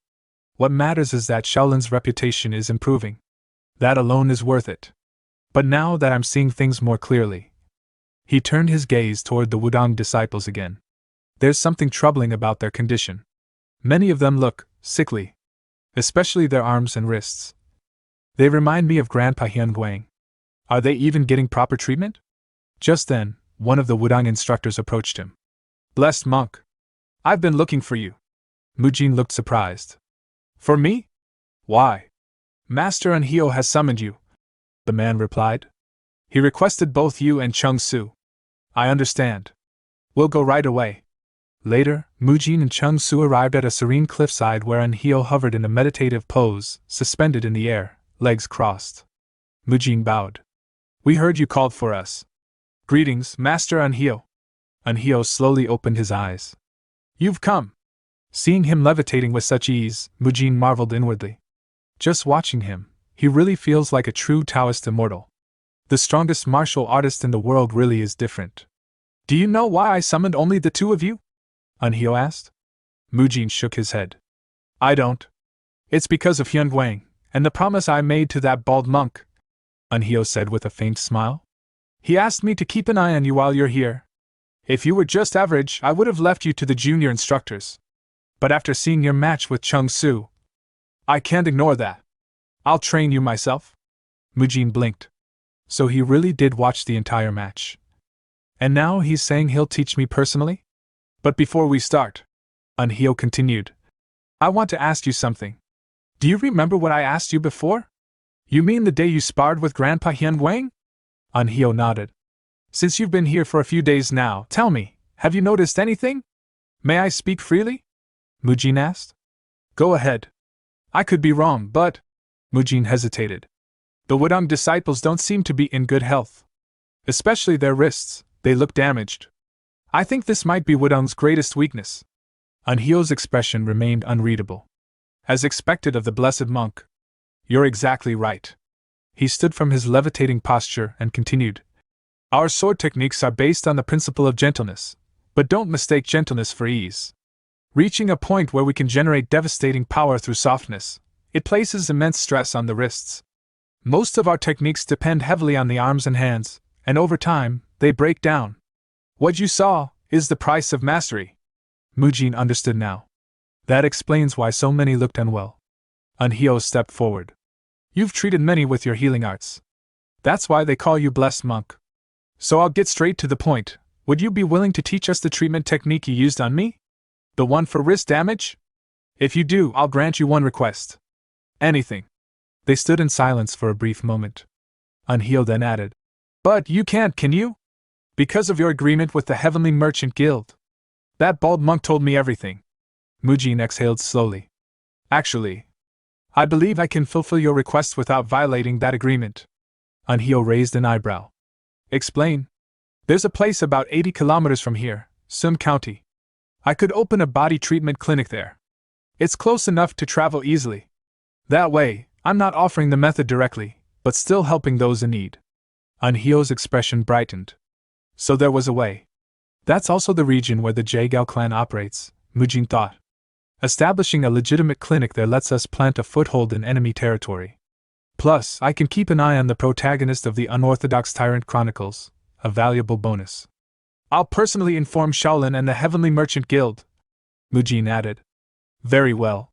What matters is that Shaolin's reputation is improving. That alone is worth it. But now that I'm seeing things more clearly. He turned his gaze toward the Wudang disciples again. There's something troubling about their condition. Many of them look sickly, especially their arms and wrists. They remind me of Grandpa Hyunguang. Are they even getting proper treatment? Just then, one of the Wudang instructors approached him. Blessed monk. I've been looking for you. Mujin looked surprised. For me? Why? Master Anhyo has summoned you, the man replied. He requested both you and Chung Su. I understand. We'll go right away. Later, Mujin and Chung Su arrived at a serene cliffside where Anhyo hovered in a meditative pose, suspended in the air, legs crossed. Mujin bowed. We heard you called for us. Greetings, Master Anhyo. Anhyo slowly opened his eyes. You've come. Seeing him levitating with such ease, Mujin marveled inwardly. Just watching him, he really feels like a true Taoist immortal. The strongest martial artist in the world really is different. Do you know why I summoned only the two of you? Anhyo asked. Mujin shook his head. I don't. It's because of Hyunguang, and the promise I made to that bald monk, Anhyo said with a faint smile. He asked me to keep an eye on you while you're here. If you were just average, I would have left you to the junior instructors. But after seeing your match with Chung Su, I can't ignore that. I'll train you myself. Mujin blinked. So he really did watch the entire match. And now he's saying he'll teach me personally? But before we start, Anhyo continued, I want to ask you something. Do you remember what I asked you before? You mean the day you sparred with Grandpa Hyunguang? Anhyo nodded. Since you've been here for a few days now, tell me, have you noticed anything? May I speak freely? Mujin asked. Go ahead. I could be wrong, but… Mujin hesitated. The Wudang disciples don't seem to be in good health. Especially their wrists, they look damaged. I think this might be Wudang's greatest weakness. Anhyo's expression remained unreadable. As expected of the blessed monk. You're exactly right. He stood from his levitating posture and continued. Our sword techniques are based on the principle of gentleness, but don't mistake gentleness for ease. Reaching a point where we can generate devastating power through softness, it places immense stress on the wrists. Most of our techniques depend heavily on the arms and hands, and over time, they break down. What you saw is the price of mastery. Mujin understood now. That explains why so many looked unwell. Anhyo stepped forward. You've treated many with your healing arts. That's why they call you blessed monk. So I'll get straight to the point. Would you be willing to teach us the treatment technique you used on me? The one for wrist damage? If you do, I'll grant you one request. Anything. They stood in silence for a brief moment. Anhyo then added. But you can't, can you? Because of your agreement with the Heavenly Merchant Guild. That bald monk told me everything. Mujin exhaled slowly. Actually, I believe I can fulfill your request without violating that agreement. Anhyo raised an eyebrow. Explain. There's a place about 80 kilometers from here, Sun County. I could open a body treatment clinic there. It's close enough to travel easily. That way, I'm not offering the method directly, but still helping those in need. Anhyo's expression brightened. So there was a way. That's also the region where the Jaegao clan operates, Mujin thought. Establishing a legitimate clinic there lets us plant a foothold in enemy territory. Plus, I can keep an eye on the protagonist of the Unorthodox Tyrant Chronicles, a valuable bonus. I'll personally inform Shaolin and the Heavenly Merchant Guild, Mujin added. Very well.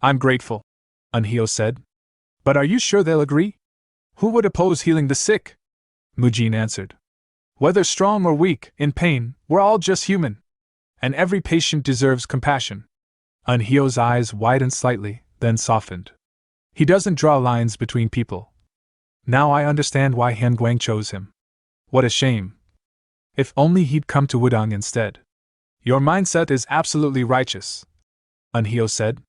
I'm grateful, Anhyo said. But are you sure they'll agree? Who would oppose healing the sick? Mujin answered. Whether strong or weak, in pain, we're all just human. And every patient deserves compassion. Anhyo's eyes widened slightly, then softened. He doesn't draw lines between people. Now I understand why Hyunguang chose him. What a shame. If only he'd come to Wudang instead. Your mindset is absolutely righteous, Anhyo said.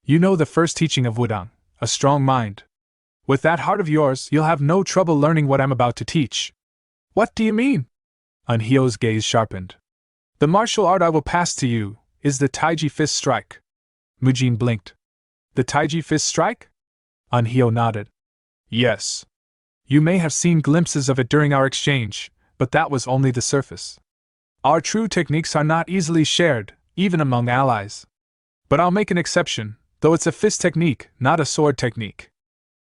You know the first teaching of Wudang, a strong mind. With that heart of yours, you'll have no trouble learning what I'm about to teach. What do you mean? Anhyo's gaze sharpened. The martial art I will pass to you is the Taiji Fist Strike. Mujin blinked. The Taiji Fist Strike? Anhyo nodded. Yes. You may have seen glimpses of it during our exchange, but that was only the surface. Our true techniques are not easily shared, even among allies. But I'll make an exception, Though it's a fist technique, not a sword technique.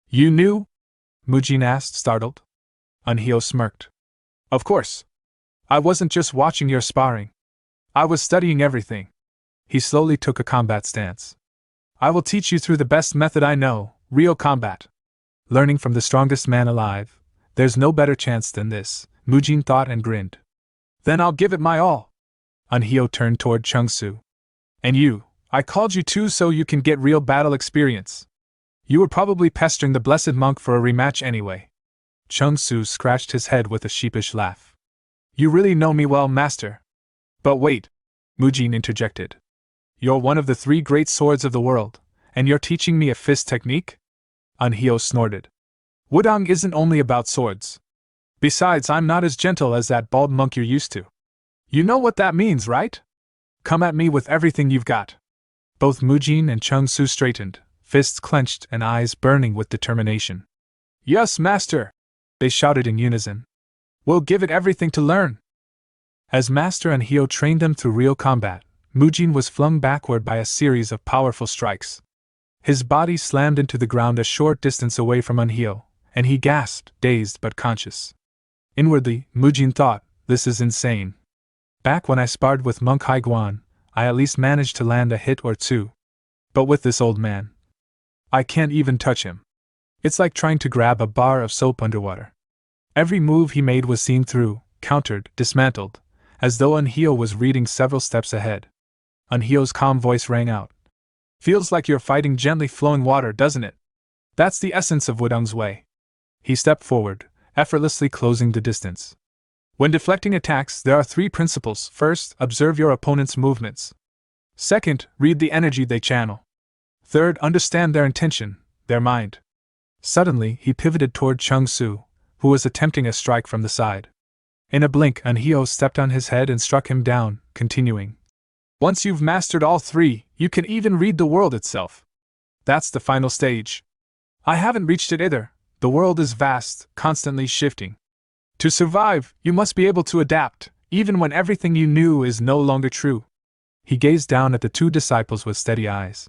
You knew? Mujin asked, startled. Anhyo smirked. Of course. I wasn't just watching your sparring. I was studying everything. He slowly took a combat stance. I will teach you through the best method I know, real combat. Learning from the strongest man alive, there's no better chance than this, Mujin thought and grinned. Then I'll give it my all. Anhyo turned toward Chungsu. And you, I called you too so you can get real battle experience. You were probably pestering the blessed monk for a rematch anyway. Chungsu scratched his head with a sheepish laugh. You really know me well, master. But wait, Mujin interjected. You're one of the 3 great swords of the world, and you're teaching me a fist technique? Anhyo snorted. Wudang isn't only about swords. Besides, I'm not as gentle as that bald monk you're used to. You know what that means, right? Come at me with everything you've got. Both Mujin and Chungsu straightened, fists clenched and eyes burning with determination. Yes, master! They shouted in unison. We'll give it everything to learn. As Master Anhyo trained them through real combat, Mujin was flung backward by a series of powerful strikes. His body slammed into the ground a short distance away from Anhyo, and he gasped, dazed but conscious. Inwardly, Mujin thought, this is insane. Back when I sparred with Monk Haiguan, I at least managed to land a hit or 2. But with this old man, I can't even touch him. It's like trying to grab a bar of soap underwater. Every move he made was seen through, countered, dismantled, as though Anhyo was reading several steps ahead. Anhyo's calm voice rang out. Feels like you're fighting gently flowing water, doesn't it? That's the essence of Wudang's way. He stepped forward, effortlessly closing the distance. When deflecting attacks, there are 3 principles. First, observe your opponent's movements. Second, read the energy they channel. Third, understand their intention, their mind. Suddenly, he pivoted toward Chungsu, who was attempting a strike from the side. In a blink, Anhyo stepped on his head and struck him down, continuing. Once you've mastered all 3, you can even read the world itself. That's the final stage. I haven't reached it either. The world is vast, constantly shifting. To survive, you must be able to adapt, even when everything you knew is no longer true. He gazed down at the 2 disciples with steady eyes.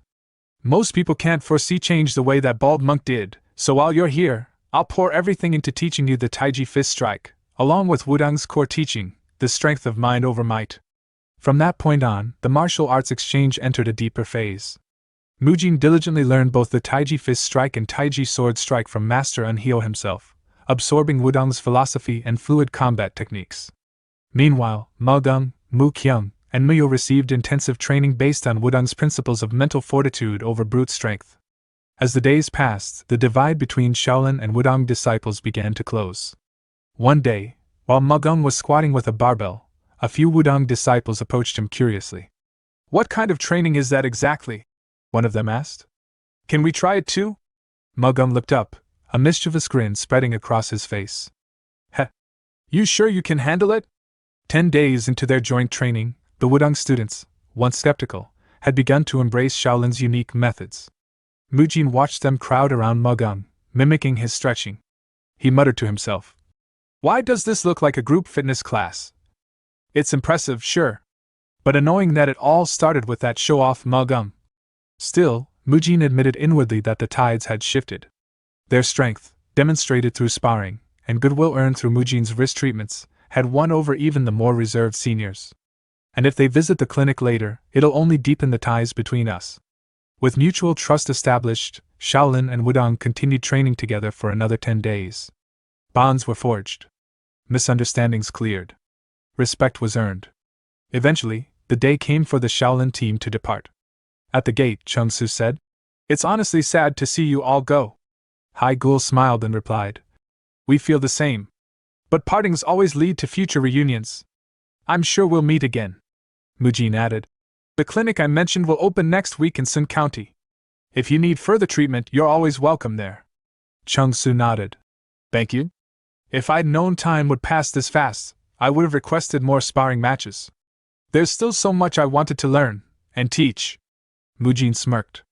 Most people can't foresee change the way that bald monk did, so while you're here, I'll pour everything into teaching you the Taiji fist strike, along with Wudang's core teaching, the strength of mind over might. From that point on, the martial arts exchange entered a deeper phase. Mujin diligently learned both the Taiji fist strike and Taiji sword strike from Master Anhyo himself, absorbing Wudang's philosophy and fluid combat techniques. Meanwhile, Magang, Mu Kyung, and Muyo received intensive training based on Wudang's principles of mental fortitude over brute strength. As the days passed, the divide between Shaolin and Wudang disciples began to close. One day, while Magang was squatting with a barbell, a few Wudang disciples approached him curiously. What kind of training is that exactly? One of them asked. Can we try it too? Magang looked up, a mischievous grin spreading across his face. Heh. You sure you can handle it? 10 days into their joint training, the Wudang students, once skeptical, had begun to embrace Shaolin's unique methods. Mujin watched them crowd around Magang, mimicking his stretching. He muttered to himself. Why does this look like a group fitness class? It's impressive, sure. But annoying that it all started with that show-off Magang. Still, Mujin admitted inwardly that the tides had shifted. Their strength, demonstrated through sparring, and goodwill earned through Mujin's wrist treatments, had won over even the more reserved seniors. And if they visit the clinic later, it'll only deepen the ties between us. With mutual trust established, Shaolin and Wudang continued training together for another 10 days. Bonds were forged. Misunderstandings cleared. Respect was earned. Eventually, the day came for the Shaolin team to depart. At the gate, Chungsu said, It's honestly sad to see you all go. Hai Gul smiled and replied, We feel the same. But partings always lead to future reunions. I'm sure we'll meet again. Mujin added, The clinic I mentioned will open next week in Sun County. If you need further treatment, you're always welcome there. Chungsu nodded. Thank you. If I'd known time would pass this fast, I would have requested more sparring matches. There's still so much I wanted to learn and teach. Mujin smirked.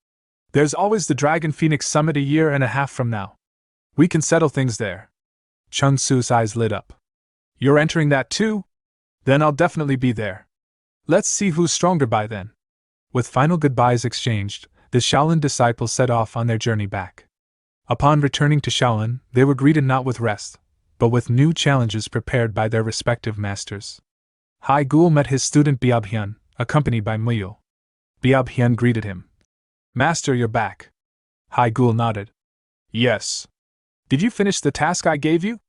There's always the Dragon Phoenix Summit a year and a half from now. We can settle things there. Chungsu's eyes lit up. You're entering that too? Then I'll definitely be there. Let's see who's stronger by then. With final goodbyes exchanged, the Shaolin disciples set off on their journey back. Upon returning to Shaolin, they were greeted not with rest, but with new challenges prepared by their respective masters. Hai Gul met his student Biabhyun, accompanied by Muyul. Biabhyun greeted him. Master, you're back. Hai Gul nodded. Yes. Did you finish the task I gave you?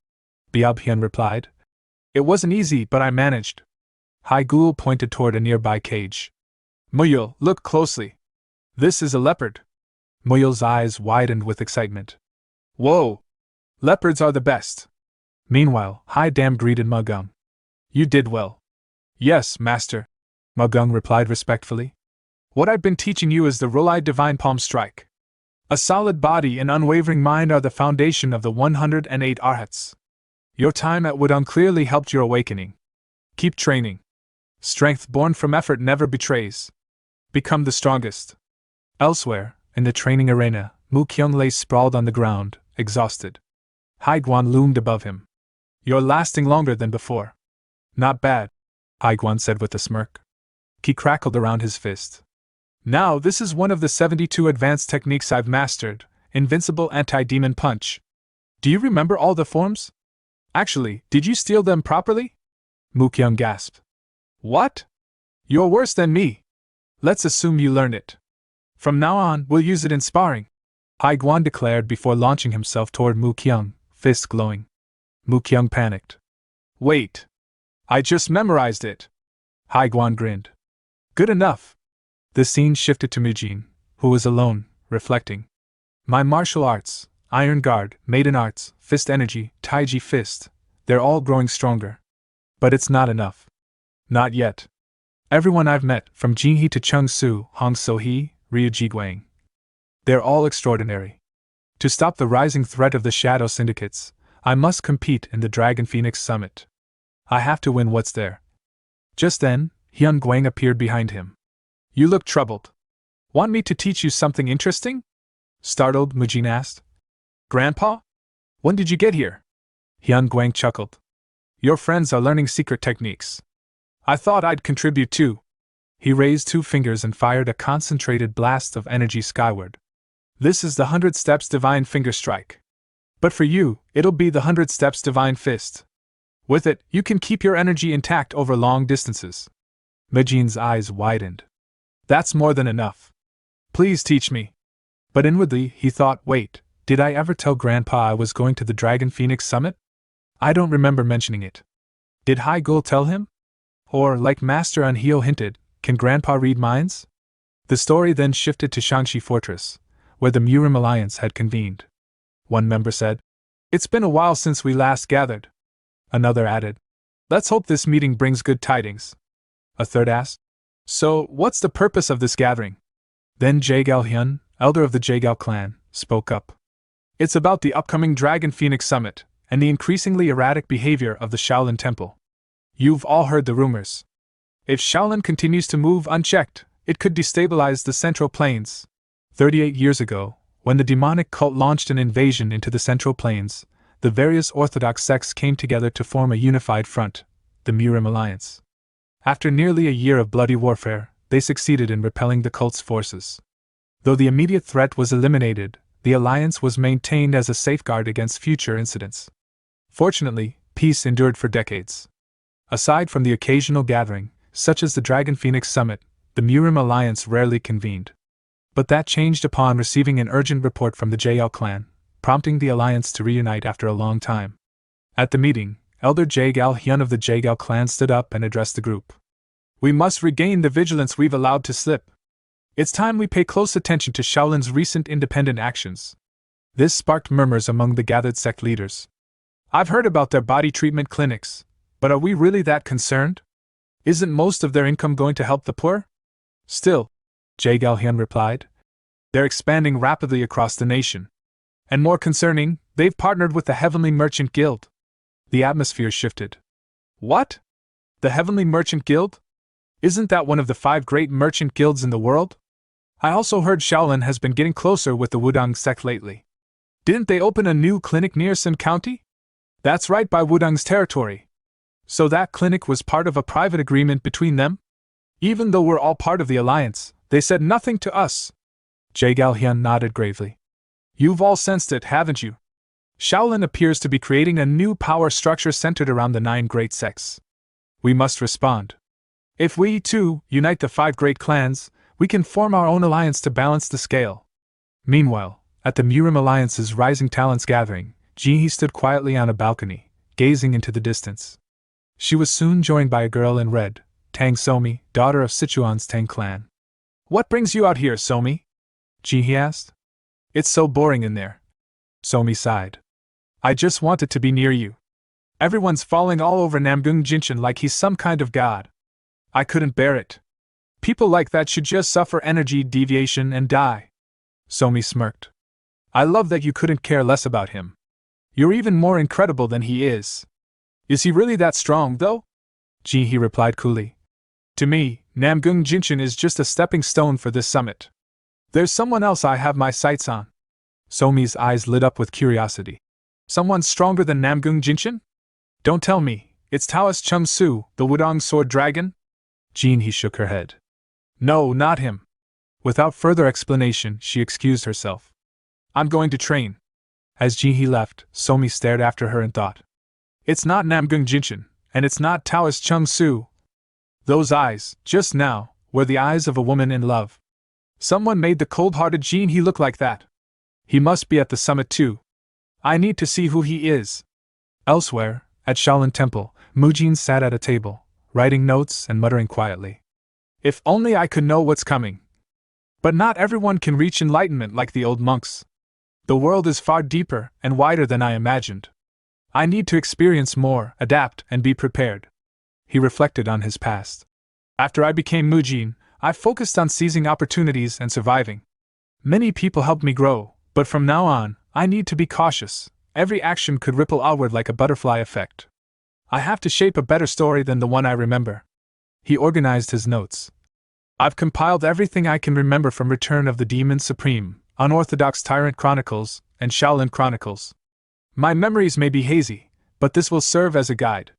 Biabhyun replied. It wasn't easy, but I managed. Hai Gul pointed toward a nearby cage. Muyul, look closely. This is a leopard. Muyul's eyes widened with excitement. Whoa! Leopards are the best. Meanwhile, Hai Dam greeted Magung. You did well. Yes, master, Magung replied respectfully. What I've been teaching you is the Rolai Divine Palm Strike. A solid body and unwavering mind are the foundation of the 108 Arhats. Your time at Wudong clearly helped your awakening. Keep training. Strength born from effort never betrays. Become the strongest. Elsewhere, in the training arena, Mu Kyung lay sprawled on the ground, exhausted. Hai Guan loomed above him. You're lasting longer than before. Not bad, Hai Guan said with a smirk. He crackled around his fist. Now this is one of the 72 advanced techniques I've mastered, Invincible Anti-Demon Punch. Do you remember all the forms? Actually, did you steal them properly? Mu Kyung gasped. What? You're worse than me. Let's assume you learned it. From now on, we'll use it in sparring, Hai Guan declared before launching himself toward Mu Kyung, fist glowing. Mu Kyung panicked. Wait. I just memorized it. Hai Guan grinned. Good enough. The scene shifted to Mujin, who was alone, reflecting. My martial arts, Iron Guard, Maiden Arts, Fist Energy, Taiji Fist, they're all growing stronger. But it's not enough. Not yet. Everyone I've met, from Jinhee to Chung Su, Hong So-hee, Ryu Jiguang. They're all extraordinary. To stop the rising threat of the Shadow Syndicates, I must compete in the Dragon Phoenix Summit. I have to win what's there. Just then, Hyun Guang appeared behind him. You look troubled. Want me to teach you something interesting? Startled, Mujin asked. Grandpa? When did you get here? Hyun Guang chuckled. Your friends are learning secret techniques. I thought I'd contribute too. He raised 2 fingers and fired a concentrated blast of energy skyward. This is the 100 Steps Divine Finger Strike. But for you, it'll be the 100 Steps Divine Fist. With it, you can keep your energy intact over long distances. Mujin's eyes widened. That's more than enough. Please teach me. But inwardly, he thought, wait, did I ever tell Grandpa I was going to the Dragon Phoenix Summit? I don't remember mentioning it. Did Hai Gul tell him? Or, like Master Anhyo hinted, can Grandpa read minds? The story then shifted to Shangxi Fortress, where the Murim Alliance had convened. One member said, It's been a while since we last gathered. Another added, Let's hope this meeting brings good tidings. A third asked, So, what's the purpose of this gathering? Then Jaegal Hyun, elder of the Jaegal clan, spoke up. It's about the upcoming Dragon Phoenix Summit, and the increasingly erratic behavior of the Shaolin Temple. You've all heard the rumors. If Shaolin continues to move unchecked, it could destabilize the Central Plains. 38 years ago, when the demonic cult launched an invasion into the Central Plains, the various orthodox sects came together to form a unified front, the Murim Alliance. After nearly a year of bloody warfare, they succeeded in repelling the cult's forces. Though the immediate threat was eliminated, the alliance was maintained as a safeguard against future incidents. Fortunately, peace endured for decades. Aside from the occasional gathering, such as the Dragon Phoenix Summit, the Murim Alliance rarely convened. But that changed upon receiving an urgent report from the Jaegal clan, prompting the alliance to reunite after a long time. At the meeting, Elder Jaegal Hyun of the Jaegal clan stood up and addressed the group. We must regain the vigilance we've allowed to slip. It's time we pay close attention to Shaolin's recent independent actions. This sparked murmurs among the gathered sect leaders. I've heard about their body treatment clinics, but are we really that concerned? Isn't most of their income going to help the poor? Still, Jaegal Hyun replied, they're expanding rapidly across the nation. And more concerning, they've partnered with the Heavenly Merchant Guild. The atmosphere shifted. What? The Heavenly Merchant Guild? Isn't that one of the 5 great merchant guilds in the world? I also heard Shaolin has been getting closer with the Wudong sect lately. Didn't they open a new clinic near Sun County? That's right by Wudong's territory. So that clinic was part of a private agreement between them? Even though we're all part of the alliance, they said nothing to us. Jae-gal-hyun nodded gravely. You've all sensed it, haven't you? Shaolin appears to be creating a new power structure centered around the 9 great sects. We must respond. If we, too, unite the 5 great clans, we can form our own alliance to balance the scale. Meanwhile, at the Murim Alliance's Rising Talents gathering, Ji-hee stood quietly on a balcony, gazing into the distance. She was soon joined by a girl in red, Tang Somi, daughter of Sichuan's Tang clan. What brings you out here, Somi? Ji-hee asked. It's so boring in there. Somi sighed. I just wanted to be near you. Everyone's falling all over Namgung Jinshin like he's some kind of god. I couldn't bear it. People like that should just suffer energy deviation and die. Somi smirked. I love that you couldn't care less about him. You're even more incredible than he is. Is he really that strong, though? Ji-hee replied coolly. To me, Namgung Jinshin is just a stepping stone for this summit. There's someone else I have my sights on. Somi's eyes lit up with curiosity. Someone stronger than Namgung Jinshin? Don't tell me, it's Taoist Chum-Su, the Wudong Sword Dragon? Ji-hee shook her head. No, not him. Without further explanation, she excused herself. I'm going to train. As Ji-hee left, Somi stared after her and thought. It's not Namgung Jinshin, and it's not Taoist Chum-Su. Those eyes, just now, were the eyes of a woman in love. Someone made the cold-hearted Ji-hee look like that. He must be at the summit too. I need to see who he is. Elsewhere, at Shaolin Temple, Mujin sat at a table, writing notes and muttering quietly. If only I could know what's coming. But not everyone can reach enlightenment like the old monks. The world is far deeper and wider than I imagined. I need to experience more, adapt, and be prepared. He reflected on his past. After I became Mujin, I focused on seizing opportunities and surviving. Many people helped me grow, but from now on, I need to be cautious. Every action could ripple outward like a butterfly effect. I have to shape a better story than the one I remember. He organized his notes. I've compiled everything I can remember from Return of the Demon Supreme, Unorthodox Tyrant Chronicles, and Shaolin Chronicles. My memories may be hazy, but this will serve as a guide.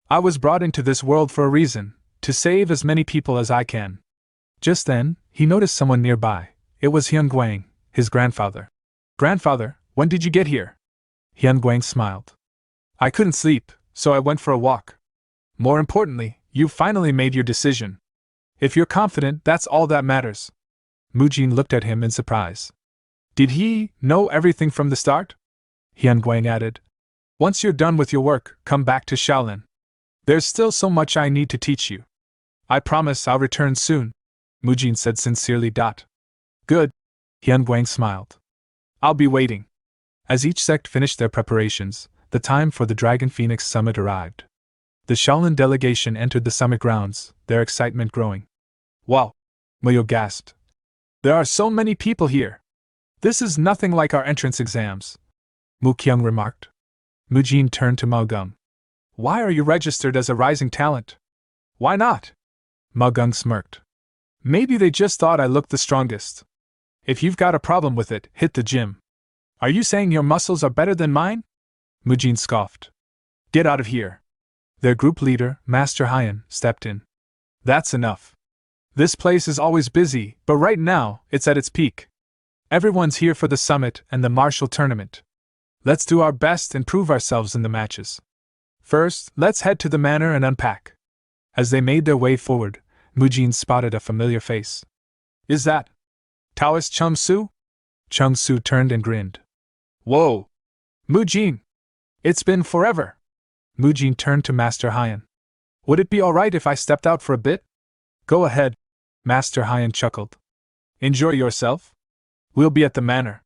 I was brought into this world for a reason, to save as many people as I can. Just then, he noticed someone nearby. It was Hyun Guang, his grandfather. Grandfather, when did you get here? Hyun Guang smiled. I couldn't sleep, so I went for a walk. More importantly, you've finally made your decision. If you're confident, that's all that matters. Mujin looked at him in surprise. Did he know everything from the start? Hyun Guang added. Once you're done with your work, come back to Shaolin. There's still so much I need to teach you. I promise I'll return soon, Mujin said sincerely. Good. Hyun Guang smiled. I'll be waiting. As each sect finished their preparations, the time for the Dragon Phoenix Summit arrived. The Shaolin delegation entered the summit grounds, their excitement growing. Wow! Muyo gasped. There are so many people here. This is nothing like our entrance exams. Mu Kyung remarked. Mujin turned to Mao Gung. Why are you registered as a rising talent? Why not? Mao Gung smirked. Maybe they just thought I looked the strongest. If you've got a problem with it, hit the gym. Are you saying your muscles are better than mine? Mujin scoffed. Get out of here. Their group leader, Master Hyan, stepped in. That's enough. This place is always busy, but right now, it's at its peak. Everyone's here for the summit and the martial tournament. Let's do our best and prove ourselves in the matches. First, let's head to the manor and unpack. As they made their way forward, Mujin spotted a familiar face. Is that Taoist Chum-Su? Chung-Su turned and grinned. Whoa! Mujin! It's been forever! Mujin turned to Master Hyan. Would it be alright if I stepped out for a bit? Go ahead, Master Hyan chuckled. Enjoy yourself? We'll be at the manor.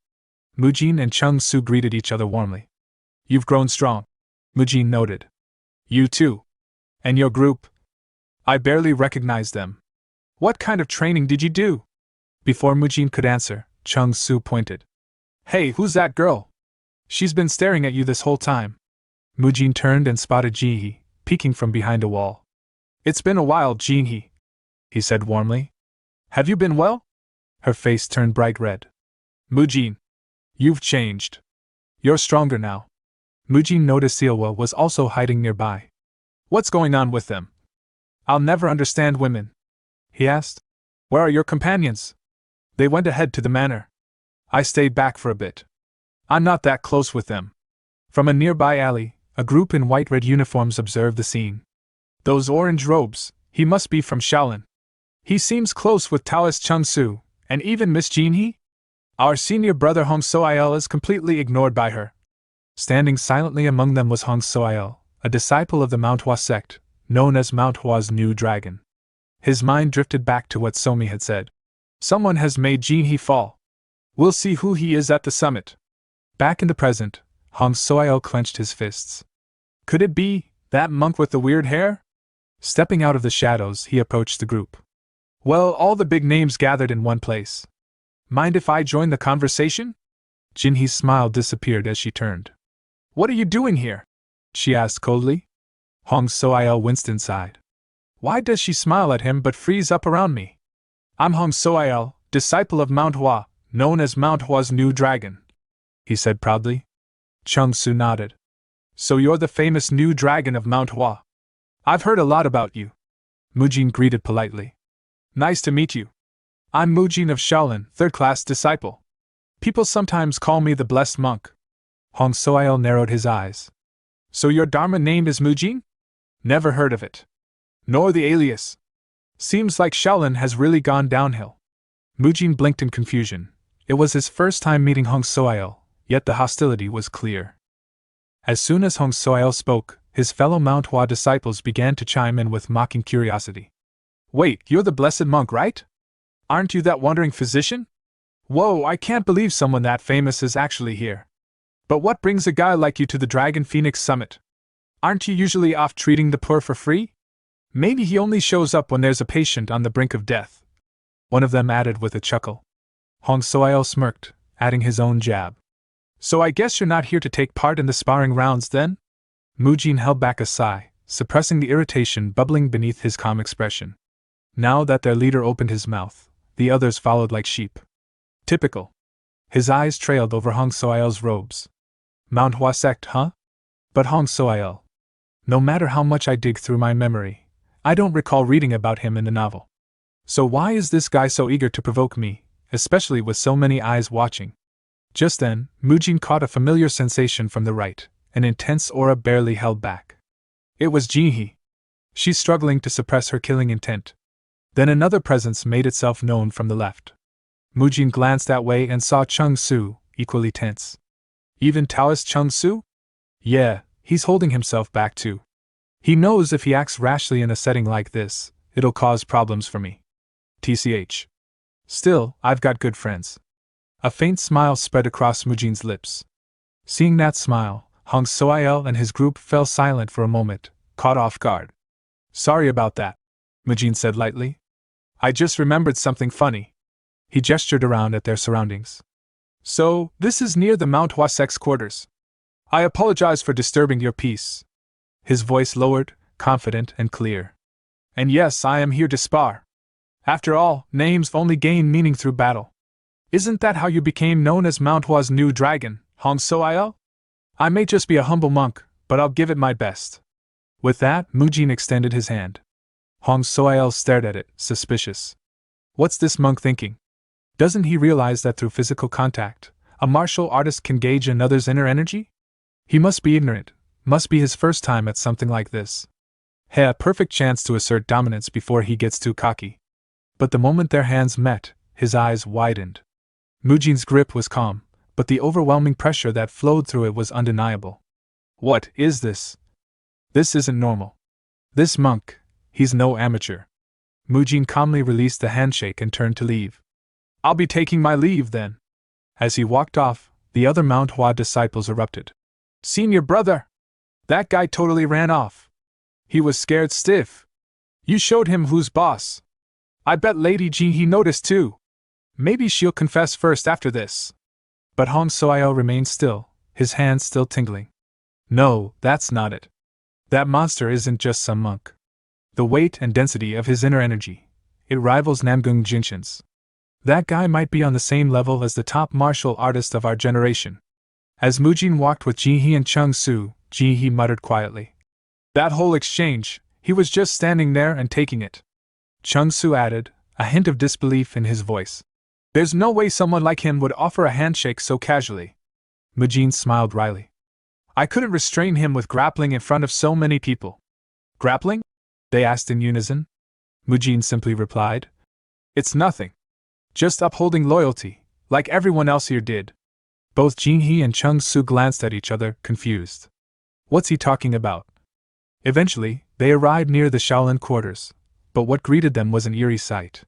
Mujin and Chung-Su greeted each other warmly. You've grown strong, Mujin noted. You too. And your group? I barely recognized them. What kind of training did you do? Before Mujin could answer, Chung-Su pointed. Hey, who's that girl? She's been staring at you this whole time. Mujin turned and spotted Ji-hee, peeking from behind a wall. It's been a while, Ji-hee, he said warmly. Have you been well? Her face turned bright red. Mujin, you've changed. You're stronger now. Mujin noticed Seowa was also hiding nearby. What's going on with them? I'll never understand women, he asked. Where are your companions? They went ahead to the manor. I stayed back for a bit. I'm not that close with them. From a nearby alley, a group in white-red uniforms observed the scene. Those orange robes, he must be from Shaolin. He seems close with Taoist Chung-Su, and even Miss Jinhee? Our senior brother Hong Soil is completely ignored by her. Standing silently among them was Hong Soil, a disciple of the Manhwa sect, known as Manhwa's New Dragon. His mind drifted back to what Somi had said. Someone has made Jinhee fall. We'll see who he is at the summit. Back in the present, Hong Soil clenched his fists. Could it be that monk with the weird hair? Stepping out of the shadows, he approached the group. Well, all the big names gathered in one place. Mind if I join the conversation? Jinhee's smile disappeared as she turned. What are you doing here? She asked coldly. Hong Soil winced inside. Why does she smile at him but freeze up around me? I'm Hong Soil, disciple of Manhwa, known as Manhwa's New Dragon, he said proudly. Chung-Su nodded. So you're the famous New Dragon of Manhwa. I've heard a lot about you. Mujin greeted politely. Nice to meet you. I'm Mujin of Shaolin, third-class disciple. People sometimes call me the Blessed Monk. Hong Soil narrowed his eyes. So your Dharma name is Mujin? Never heard of it. Nor the alias. Seems like Shaolin has really gone downhill. Mujin blinked in confusion. It was his first time meeting Hong Soil, yet the hostility was clear. As soon as Hong Soil spoke, his fellow Manhwa disciples began to chime in with mocking curiosity. Wait, you're the Blessed Monk, right? Aren't you that wandering physician? Whoa, I can't believe someone that famous is actually here. But what brings a guy like you to the Dragon Phoenix Summit? Aren't you usually off treating the poor for free? Maybe he only shows up when there's a patient on the brink of death. One of them added with a chuckle. Hong Soil smirked, adding his own jab. So I guess you're not here to take part in the sparring rounds then? Mujin held back a sigh, suppressing the irritation bubbling beneath his calm expression. Now that their leader opened his mouth, the others followed like sheep. Typical. His eyes trailed over Hong Soil's robes. Manhwa sect, huh? But Hong Soil. No matter how much I dig through my memory, I don't recall reading about him in the novel. So why is this guy so eager to provoke me, especially with so many eyes watching? Just then, Mujin caught a familiar sensation from the right, an intense aura barely held back. It was Jinhee. She's struggling to suppress her killing intent. Then another presence made itself known from the left. Mujin glanced that way and saw Chung-Su, equally tense. Even Taoist Chung-Su? Yeah, he's holding himself back too. He knows if he acts rashly in a setting like this, it'll cause problems for me. TCH. Still, I've got good friends. A faint smile spread across Mujin's lips. Seeing that smile, Hong Soil and his group fell silent for a moment, caught off guard. Sorry about that, Mujin said lightly. I just remembered something funny. He gestured around at their surroundings. So, this is near the Manhwa sect's quarters. I apologize for disturbing your peace. His voice lowered, confident and clear. And yes, I am here to spar. After all, names only gain meaning through battle. Isn't that how you became known as Manhwa's New Dragon, Hong Soil? I may just be a humble monk, but I'll give it my best. With that, Mujin extended his hand. Hong Soil stared at it, suspicious. What's this monk thinking? Doesn't he realize that through physical contact, a martial artist can gauge another's inner energy? He must be ignorant, must be his first time at something like this. A perfect chance to assert dominance before he gets too cocky. But the moment their hands met, his eyes widened. Mujin's grip was calm, but the overwhelming pressure that flowed through it was undeniable. What is this? This isn't normal. This monk, he's no amateur. Mujin calmly released the handshake and turned to leave. I'll be taking my leave then. As he walked off, the other Manhwa disciples erupted. Senior brother! That guy totally ran off. He was scared stiff. You showed him who's boss. I bet Lady Jinhee noticed too. Maybe she'll confess first after this. But Hong Soil remained still, his hands still tingling. No, that's not it. That monster isn't just some monk. The weight and density of his inner energy, it rivals Namgung Jinshin's. That guy might be on the same level as the top martial artist of our generation. As Mujin walked with Jinhee and Chung-Su, Jinhee muttered quietly. That whole exchange, he was just standing there and taking it. Chung-Su added, a hint of disbelief in his voice. There's no way someone like him would offer a handshake so casually. Mujin smiled wryly. I couldn't restrain him with grappling in front of so many people. Grappling? They asked in unison. Mujin simply replied. It's nothing. Just upholding loyalty, like everyone else here did. Both Jinhee and Chung Su glanced at each other, confused. What's he talking about? Eventually, they arrived near the Shaolin quarters, but what greeted them was an eerie sight.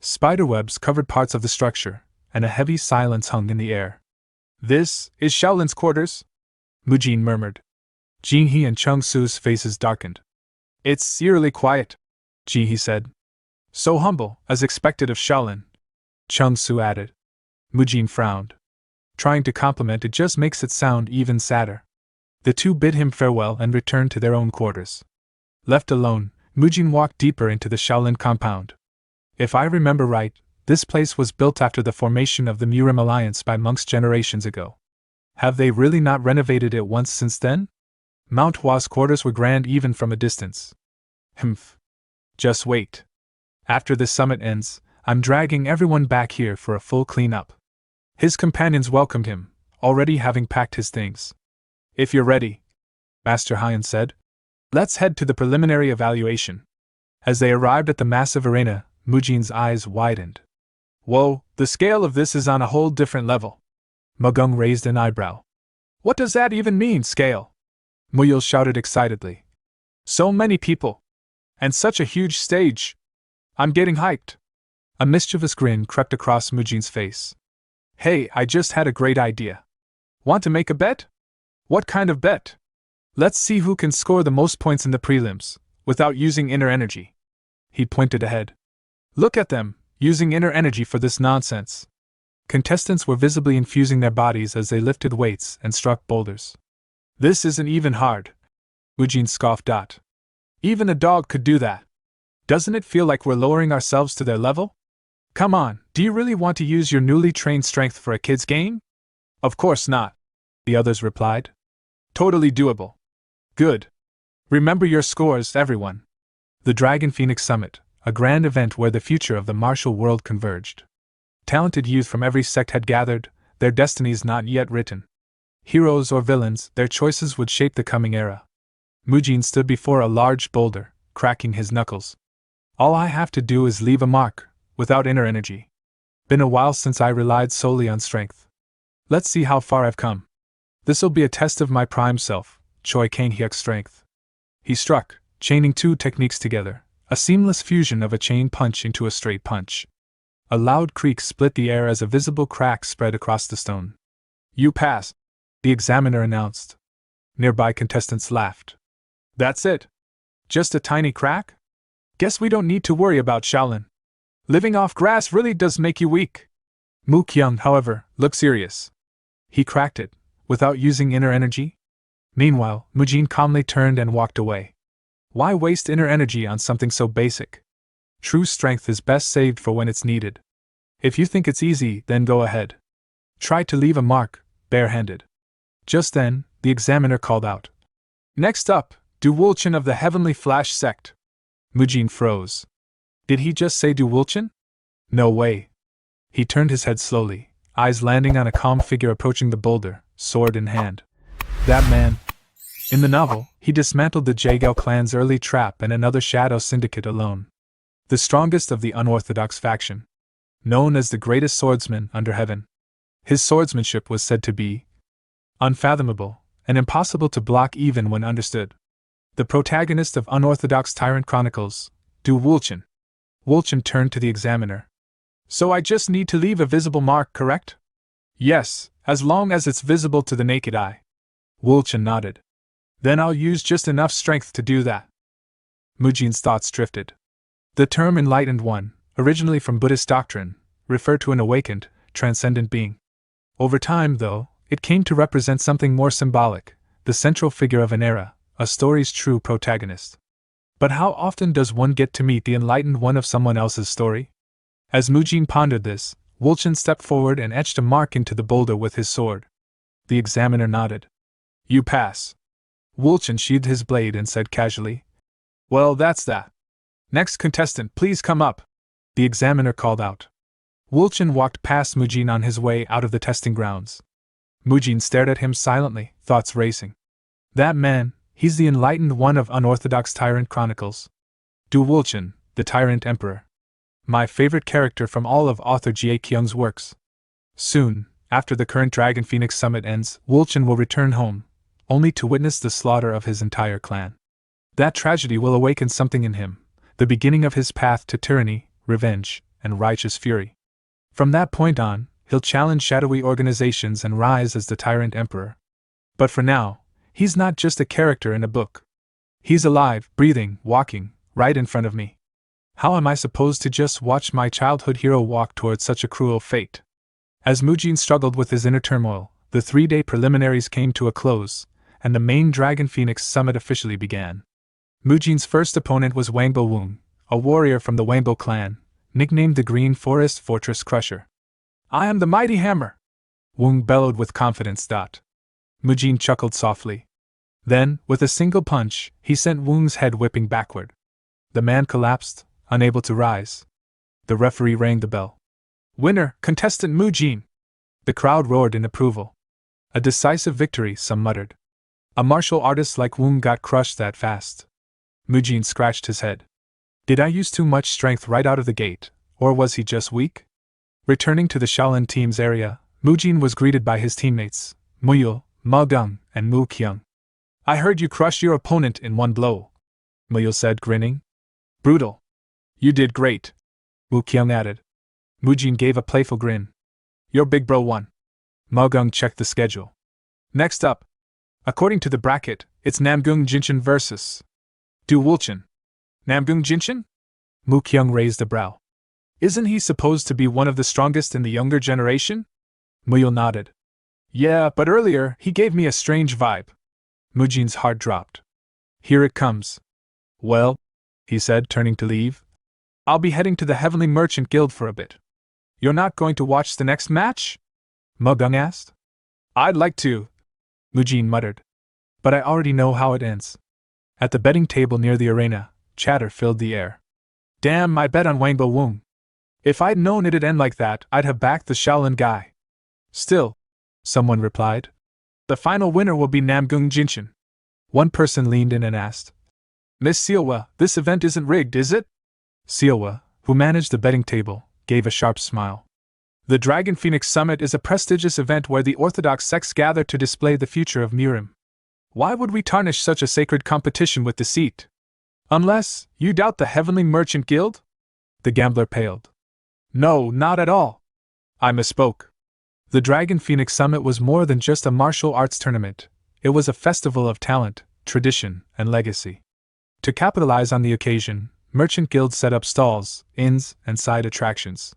Spiderwebs covered parts of the structure, and a heavy silence hung in the air. This is Shaolin's quarters? Mujin murmured. Jinhee and Chung Su's faces darkened. It's eerily quiet, Jinhee said. So humble, as expected of Shaolin, Chung Su added. Mujin frowned. Trying to compliment it just makes it sound even sadder. The two bid him farewell and returned to their own quarters. Left alone, Mujin walked deeper into the Shaolin compound. If I remember right, this place was built after the formation of the Murim Alliance by monks generations ago. Have they really not renovated it once since then? Manhwa's quarters were grand even from a distance. Humph. Just wait. After this summit ends, I'm dragging everyone back here for a full clean-up. His companions welcomed him, already having packed his things. If you're ready, Master Hyan said, let's head to the preliminary evaluation. As they arrived at the massive arena, Mujin's eyes widened. Whoa, the scale of this is on a whole different level. Magung raised an eyebrow. What does that even mean, scale? Muyul shouted excitedly. So many people. And such a huge stage. I'm getting hyped. A mischievous grin crept across Mujin's face. Hey, I just had a great idea. Want to make a bet? What kind of bet? Let's see who can score the most points in the prelims, without using inner energy. He pointed ahead. Look at them, using inner energy for this nonsense. Contestants were visibly infusing their bodies as they lifted weights and struck boulders. This isn't even hard. Mujin scoffed. Even a dog could do that. Doesn't it feel like we're lowering ourselves to their level? Come on, do you really want to use your newly trained strength for a kid's game? Of course not, the others replied. Totally doable. Good. Remember your scores, everyone. The Dragon Phoenix Summit, a grand event where the future of the martial world converged. Talented youth from every sect had gathered, their destinies not yet written. Heroes or villains, their choices would shape the coming era. Mujin stood before a large boulder, cracking his knuckles. All I have to do is leave a mark, without inner energy. Been a while since I relied solely on strength. Let's see how far I've come. This'll be a test of my prime self, Choi Kang-hyuk's strength. He struck, chaining two techniques together, a seamless fusion of a chain punch into a straight punch. A loud creak split the air as a visible crack spread across the stone. You pass, the examiner announced. Nearby contestants laughed. That's it? Just a tiny crack? Guess we don't need to worry about Shaolin. Living off grass really does make you weak. Mu Kyung, however, looked serious. He cracked it, without using inner energy? Meanwhile, Mujin calmly turned and walked away. Why waste inner energy on something so basic? True strength is best saved for when it's needed. If you think it's easy, then go ahead. Try to leave a mark, barehanded. Just then, the examiner called out. Next up, Du Wulchen of the Heavenly Flash Sect. Mujin froze. Did he just say Du Wulchen? No way. He turned his head slowly, eyes landing on a calm figure approaching the boulder, sword in hand. That man. In the novel, he dismantled the Jaegao clan's early trap and another shadow syndicate alone. The strongest of the unorthodox faction. Known as the greatest swordsman under heaven. His swordsmanship was said to be unfathomable and impossible to block even when understood. The protagonist of Unorthodox Tyrant Chronicles, Du Wulchen. Wulchen turned to the examiner. So I just need to leave a visible mark, correct? Yes, as long as it's visible to the naked eye. Wulchen nodded. Then I'll use just enough strength to do that. Mujin's thoughts drifted. The term Enlightened One, originally from Buddhist doctrine, referred to an awakened, transcendent being. Over time, though, it came to represent something more symbolic, the central figure of an era, a story's true protagonist. But how often does one get to meet the Enlightened One of someone else's story? As Mujin pondered this, Wulchen stepped forward and etched a mark into the boulder with his sword. The examiner nodded. You pass. Wulchen sheathed his blade and said casually. Well, that's that. Next contestant, please come up. The examiner called out. Wulchin walked past Mujin on his way out of the testing grounds. Mujin stared at him silently, thoughts racing. That man, he's the enlightened one of unorthodox tyrant chronicles. Du Wulchin, the tyrant emperor. My favorite character from all of author Jie Kyung's works. Soon, after the current Dragon Phoenix Summit ends, Wulchin will return home, only to witness the slaughter of his entire clan. That tragedy will awaken something in him, the beginning of his path to tyranny, revenge, and righteous fury. From that point on, he'll challenge shadowy organizations and rise as the tyrant emperor. But for now, he's not just a character in a book. He's alive, breathing, walking, right in front of me. How am I supposed to just watch my childhood hero walk towards such a cruel fate? As Mujin struggled with his inner turmoil, the 3-day preliminaries came to a close, and the main Dragon Phoenix Summit officially began. Mujin's first opponent was Wangbo Wung, a warrior from the Wangbo clan, nicknamed the Green Forest Fortress Crusher. I am the mighty hammer! Wung bellowed with confidence. Mujin chuckled softly. Then, with a single punch, he sent Wung's head whipping backward. The man collapsed, unable to rise. The referee rang the bell. Winner, contestant Mujin! The crowd roared in approval. A decisive victory, some muttered. A martial artist like Wung got crushed that fast. Mujin scratched his head. Did I use too much strength right out of the gate, or was he just weak? Returning to the Shaolin team's area, Mujin was greeted by his teammates, Muyul, Magang, and Mu Kyung. I heard you crushed your opponent in one blow, Muyul said, grinning. Brutal. You did great, Mu Kyung added. Mujin gave a playful grin. Your big bro won. Magang checked the schedule. Next up, according to the bracket, it's Namgung Jinshin versus Du Wulchin. Namgung Jinshin? Mu Kyung raised a brow. Isn't he supposed to be one of the strongest in the younger generation? Muyul nodded. Yeah, but earlier he gave me a strange vibe. Mujin's heart dropped. Here it comes. Well, he said, turning to leave. I'll be heading to the Heavenly Merchant Guild for a bit. You're not going to watch the next match? Magang asked. I'd like to, Mujin muttered. But I already know how it ends. At the betting table near the arena, chatter filled the air. Damn, I bet on Wangbo Wung. If I'd known it'd end like that, I'd have backed the Shaolin guy. Still, someone replied. The final winner will be Namgung Jinshin. One person leaned in and asked. Miss Siawa, this event isn't rigged, is it? Siawa, who managed the betting table, gave a sharp smile. The Dragon Phoenix Summit is a prestigious event where the Orthodox sects gather to display the future of Mirim. Why would we tarnish such a sacred competition with deceit? Unless you doubt the Heavenly Merchant Guild? The gambler paled. No, not at all. I misspoke. The Dragon Phoenix Summit was more than just a martial arts tournament. It was a festival of talent, tradition, and legacy. To capitalize on the occasion, Merchant Guilds set up stalls, inns, and side attractions.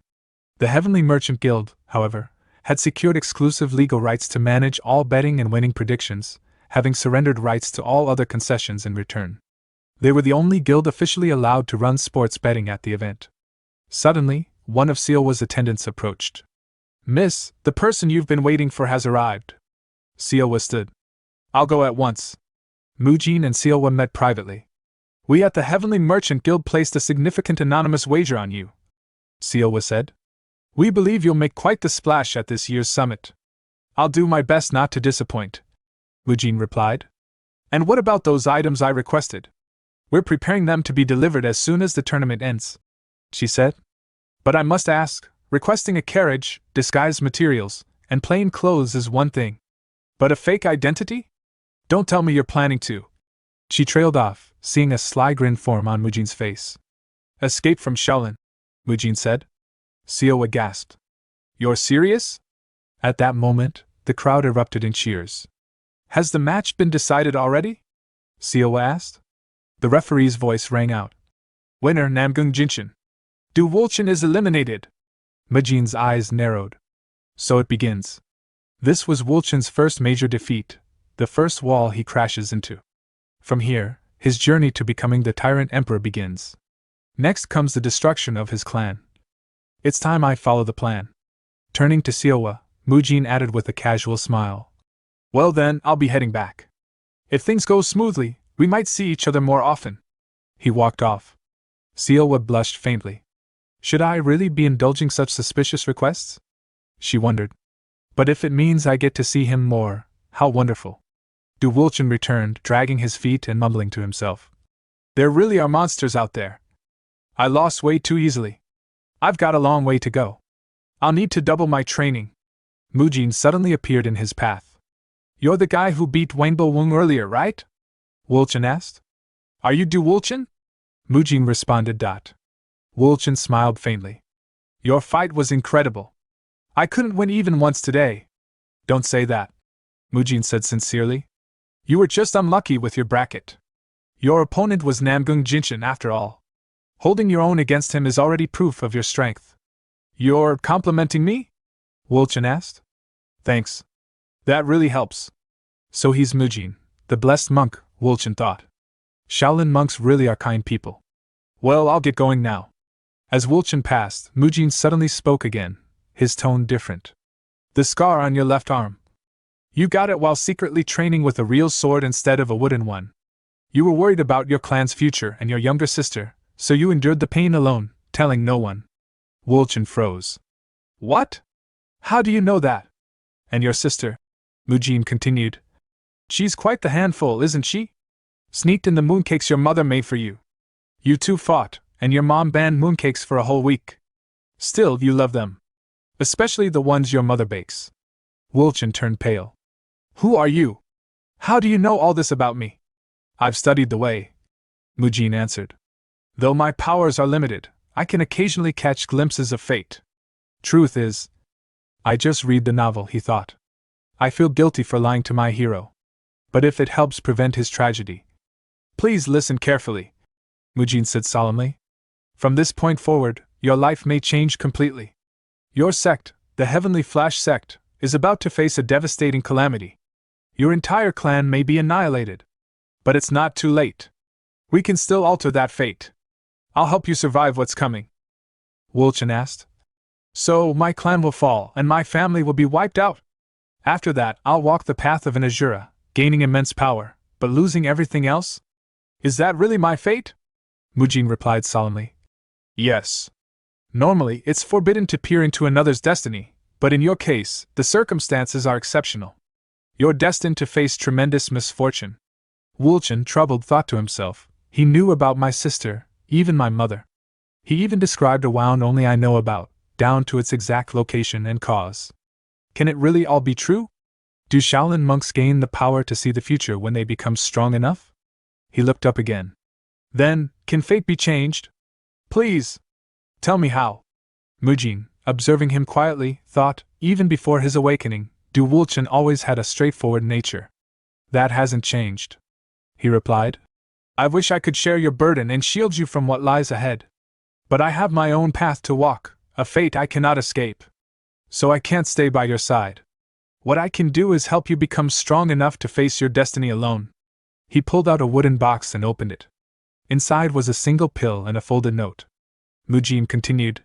The Heavenly Merchant Guild, however, had secured exclusive legal rights to manage all betting and winning predictions, having surrendered rights to all other concessions in return. They were the only guild officially allowed to run sports betting at the event. Suddenly, one of Siawa's attendants approached. Miss, the person you've been waiting for has arrived. Siawa stood. I'll go at once. Mujin and Siawa met privately. We at the Heavenly Merchant Guild placed a significant anonymous wager on you, Siawa said. We believe you'll make quite the splash at this year's summit. I'll do my best not to disappoint, Mujin replied. And what about those items I requested? We're preparing them to be delivered as soon as the tournament ends, she said. But I must ask, requesting a carriage, disguised materials, and plain clothes is one thing. But a fake identity? Don't tell me you're planning to. She trailed off, seeing a sly grin form on Mujin's face. Escape from Shaolin, Mujin said. Siawa gasped. You're serious? At that moment, the crowd erupted in cheers. Has the match been decided already? Siawa asked. The referee's voice rang out. Winner Namgung Jinshin. Du Wulchin is eliminated. Mujin's eyes narrowed. So it begins. This was Wulchin's first major defeat, the first wall he crashes into. From here, his journey to becoming the tyrant emperor begins. Next comes the destruction of his clan. It's time I follow the plan. Turning to Siawa, Mujin added with a casual smile. Well then, I'll be heading back. If things go smoothly, we might see each other more often. He walked off. Siawa blushed faintly. Should I really be indulging such suspicious requests? She wondered. But if it means I get to see him more, how wonderful. Du Wulchen returned, dragging his feet and mumbling to himself. There really are monsters out there. I lost weight too easily. I've got a long way to go. I'll need to double my training. Mujin suddenly appeared in his path. You're the guy who beat Rainbow Wung earlier, right? Wulchen asked. Are you Du Wulchen? Mujin responded. Wulchen smiled faintly. Your fight was incredible. I couldn't win even once today. Don't say that, Mujin said sincerely. You were just unlucky with your bracket. Your opponent was Namgung Jinshin after all. Holding your own against him is already proof of your strength. You're complimenting me? Wulchen asked. Thanks. That really helps. So he's Mujin, the blessed monk, Wulchen thought. Shaolin monks really are kind people. Well, I'll get going now. As Wulchen passed, Mujin suddenly spoke again, his tone different. The scar on your left arm. You got it while secretly training with a real sword instead of a wooden one. You were worried about your clan's future and your younger sister, so you endured the pain alone, telling no one. Wulchen froze. What? How do you know that? And your sister? Mujin continued. She's quite the handful, isn't she? Sneaked in the mooncakes your mother made for you. You two fought, and your mom banned mooncakes for a whole week. Still, you love them. Especially the ones your mother bakes. Wulchen turned pale. Who are you? How do you know all this about me? I've studied the way, Mujin answered. Though my powers are limited, I can occasionally catch glimpses of fate. Truth is, I just read the novel, he thought. I feel guilty for lying to my hero. But if it helps prevent his tragedy. Please listen carefully, Mujin said solemnly. From this point forward, your life may change completely. Your sect, the Heavenly Flash sect, is about to face a devastating calamity. Your entire clan may be annihilated. But it's not too late. We can still alter that fate. I'll help you survive what's coming. Wulchen asked. So my clan will fall and my family will be wiped out. After that, I'll walk the path of an Asura, gaining immense power, but losing everything else? Is that really my fate? Mujin replied solemnly. Yes. Normally, it's forbidden to peer into another's destiny, but in your case, the circumstances are exceptional. You're destined to face tremendous misfortune. Wulchen, troubled, thought to himself, he knew about my sister, even my mother. He even described a wound only I know about, down to its exact location and cause. Can it really all be true? Do Shaolin monks gain the power to see the future when they become strong enough? He looked up again. Then, can fate be changed? Please, tell me how. Mujin, observing him quietly, thought, even before his awakening, Du Wulchen always had a straightforward nature. That hasn't changed, he replied. I wish I could share your burden and shield you from what lies ahead. But I have my own path to walk, a fate I cannot escape. So I can't stay by your side. What I can do is help you become strong enough to face your destiny alone. He pulled out a wooden box and opened it. Inside was a single pill and a folded note. Mujin continued.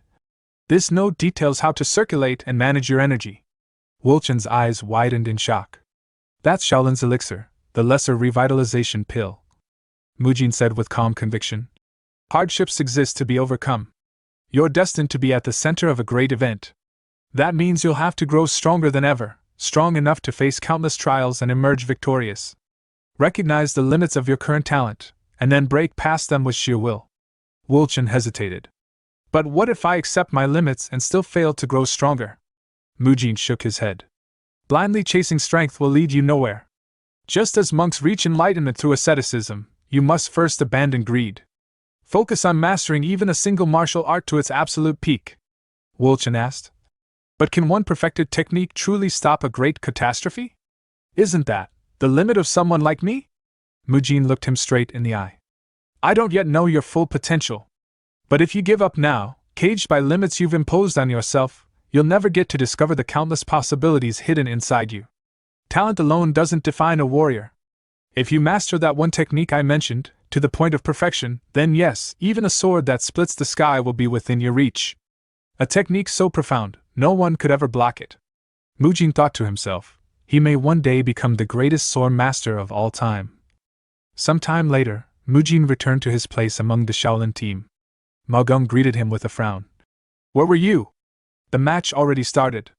This note details how to circulate and manage your energy. Wulchen's eyes widened in shock. That's Shaolin's elixir, the lesser revitalization pill, Mujin said with calm conviction. Hardships exist to be overcome. You're destined to be at the center of a great event. That means you'll have to grow stronger than ever, strong enough to face countless trials and emerge victorious. Recognize the limits of your current talent, and then break past them with sheer will. Wulchen hesitated. But what if I accept my limits and still fail to grow stronger? Mujin shook his head. Blindly chasing strength will lead you nowhere. Just as monks reach enlightenment through asceticism, you must first abandon greed. Focus on mastering even a single martial art to its absolute peak. Wulchen asked. But can one perfected technique truly stop a great catastrophe? Isn't that the limit of someone like me? Mujin looked him straight in the eye. I don't yet know your full potential. But if you give up now, caged by limits you've imposed on yourself, you'll never get to discover the countless possibilities hidden inside you. Talent alone doesn't define a warrior. If you master that one technique I mentioned, to the point of perfection, then yes, even a sword that splits the sky will be within your reach. A technique so profound, no one could ever block it. Mujin thought to himself, he may one day become the greatest sword master of all time. Some time later, Mujin returned to his place among the Shaolin team. Ma Gong greeted him with a frown. Where were you? The match already started.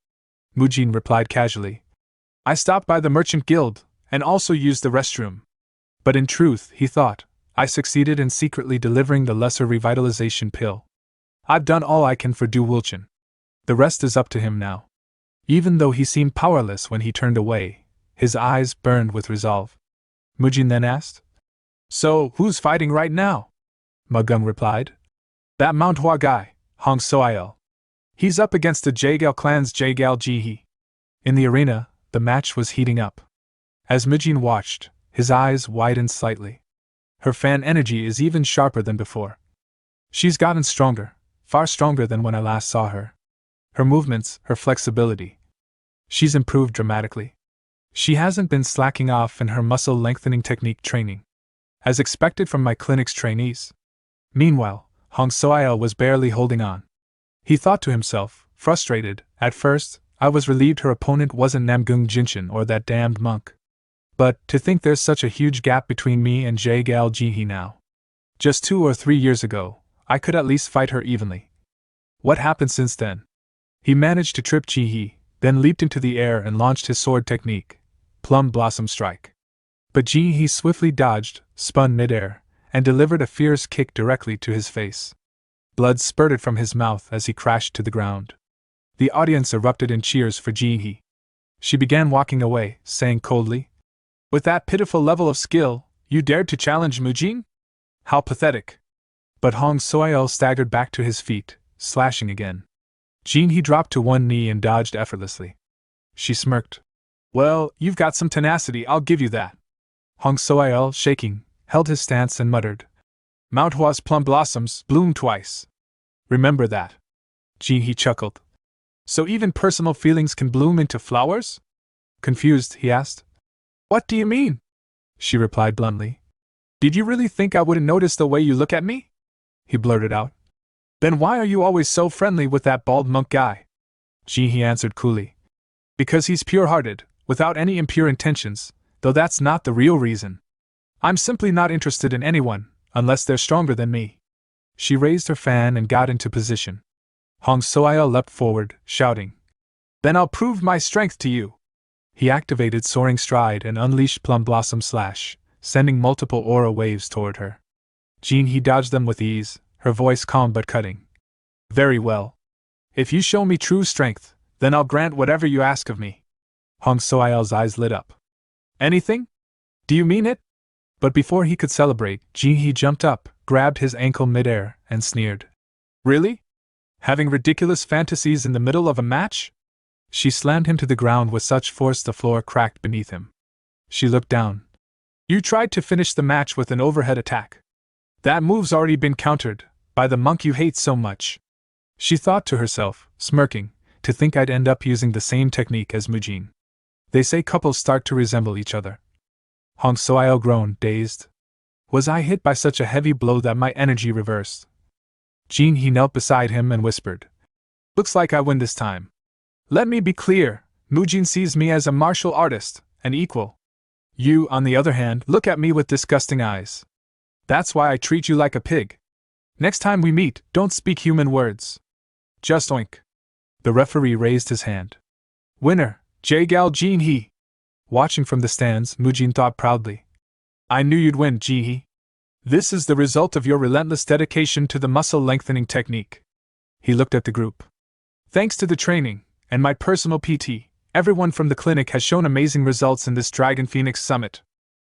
Mujin replied casually. I stopped by the merchant guild, and also used the restroom. But in truth, he thought, I succeeded in secretly delivering the lesser revitalization pill. I've done all I can for Du Wulchen. The rest is up to him now. Even though he seemed powerless when he turned away, his eyes burned with resolve. Mujin then asked, So, who's fighting right now? Magung replied. That Manhwa guy, Hong Soil. He's up against the Jagal clan's Jagal Jihi. In the arena, the match was heating up. As Mujin watched, his eyes widened slightly. Her fan energy is even sharper than before. She's gotten stronger, far stronger than when I last saw her. Her movements, her flexibility. She's improved dramatically. She hasn't been slacking off in her muscle lengthening technique training, as expected from my clinic's trainees. Meanwhile, Hong Soil was barely holding on. He thought to himself, frustrated, at first, I was relieved her opponent wasn't Namgung Jinshin or that damned monk. But, to think there's such a huge gap between me and Jagal Jihi now. Just 2 or 3 years ago, I could at least fight her evenly. What happened since then? He managed to trip Jihi, then leaped into the air and launched his sword technique, Plum Blossom Strike. But Jihi swiftly dodged, spun midair, and delivered a fierce kick directly to his face. Blood spurted from his mouth as he crashed to the ground. The audience erupted in cheers for Jihi. She began walking away, saying coldly, With that pitiful level of skill, you dared to challenge Mujin? How pathetic. But Hong Soil staggered back to his feet, slashing again. Jihi dropped to one knee and dodged effortlessly. She smirked. Well, you've got some tenacity, I'll give you that. Hong Soil, shaking, held his stance and muttered, Manhwa's plum blossoms bloom twice. Remember that. Jihi chuckled. So even personal feelings can bloom into flowers? Confused, he asked. What do you mean? She replied bluntly. Did you really think I wouldn't notice the way you look at me? He blurted out. Then why are you always so friendly with that bald monk guy? Jihi answered coolly. Because he's pure-hearted, without any impure intentions, though that's not the real reason. I'm simply not interested in anyone, unless they're stronger than me. She raised her fan and got into position. Hong Soil leapt forward, shouting, Then I'll prove my strength to you. He activated Soaring Stride and unleashed Plum Blossom Slash, sending multiple aura waves toward her. Jihi dodged them with ease, her voice calm but cutting. Very well. If you show me true strength, then I'll grant whatever you ask of me. Hong Soil's eyes lit up. Anything? Do you mean it? But before he could celebrate, Jihi jumped up, grabbed his ankle midair, and sneered. Really? Having ridiculous fantasies in the middle of a match? She slammed him to the ground with such force the floor cracked beneath him. She looked down. You tried to finish the match with an overhead attack. That move's already been countered, by the monk you hate so much. She thought to herself, smirking, to think I'd end up using the same technique as Mujin. They say couples start to resemble each other. Hong Soil groaned, dazed. Was I hit by such a heavy blow that my energy reversed? Jihi knelt beside him and whispered. Looks like I win this time. Let me be clear, Mujin sees me as a martial artist, an equal. You, on the other hand, look at me with disgusting eyes. That's why I treat you like a pig. Next time we meet, don't speak human words. Just oink. The referee raised his hand. Winner, Jagal Jihi. Watching from the stands, Mujin thought proudly. I knew you'd win, Jihi. This is the result of your relentless dedication to the muscle-lengthening technique. He looked at the group. Thanks to the training, and my personal PT, everyone from the clinic has shown amazing results in this Dragon Phoenix Summit.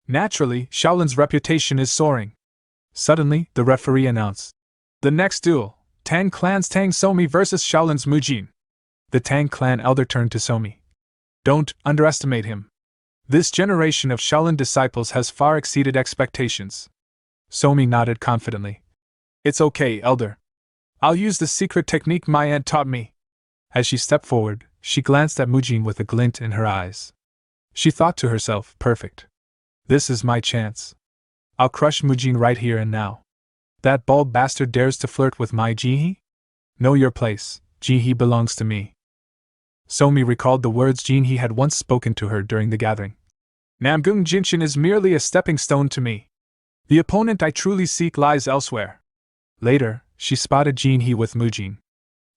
Naturally, Shaolin's reputation is soaring. Suddenly, the referee announced. The next duel, Tang Clan's Tang Somi versus Shaolin's Mujin. The Tang Clan elder turned to Somi. Don't underestimate him. This generation of Shaolin disciples has far exceeded expectations. Somi nodded confidently. It's okay, elder. I'll use the secret technique my aunt taught me. As she stepped forward, she glanced at Mujin with a glint in her eyes. She thought to herself, perfect. This is my chance. I'll crush Mujin right here and now. That bald bastard dares to flirt with my Jihi? Know your place, Jihi belongs to me. Somi recalled the words Jihi had once spoken to her during the gathering. Namgung Jinshin is merely a stepping stone to me. The opponent I truly seek lies elsewhere. Later, she spotted Jihi with Mujin.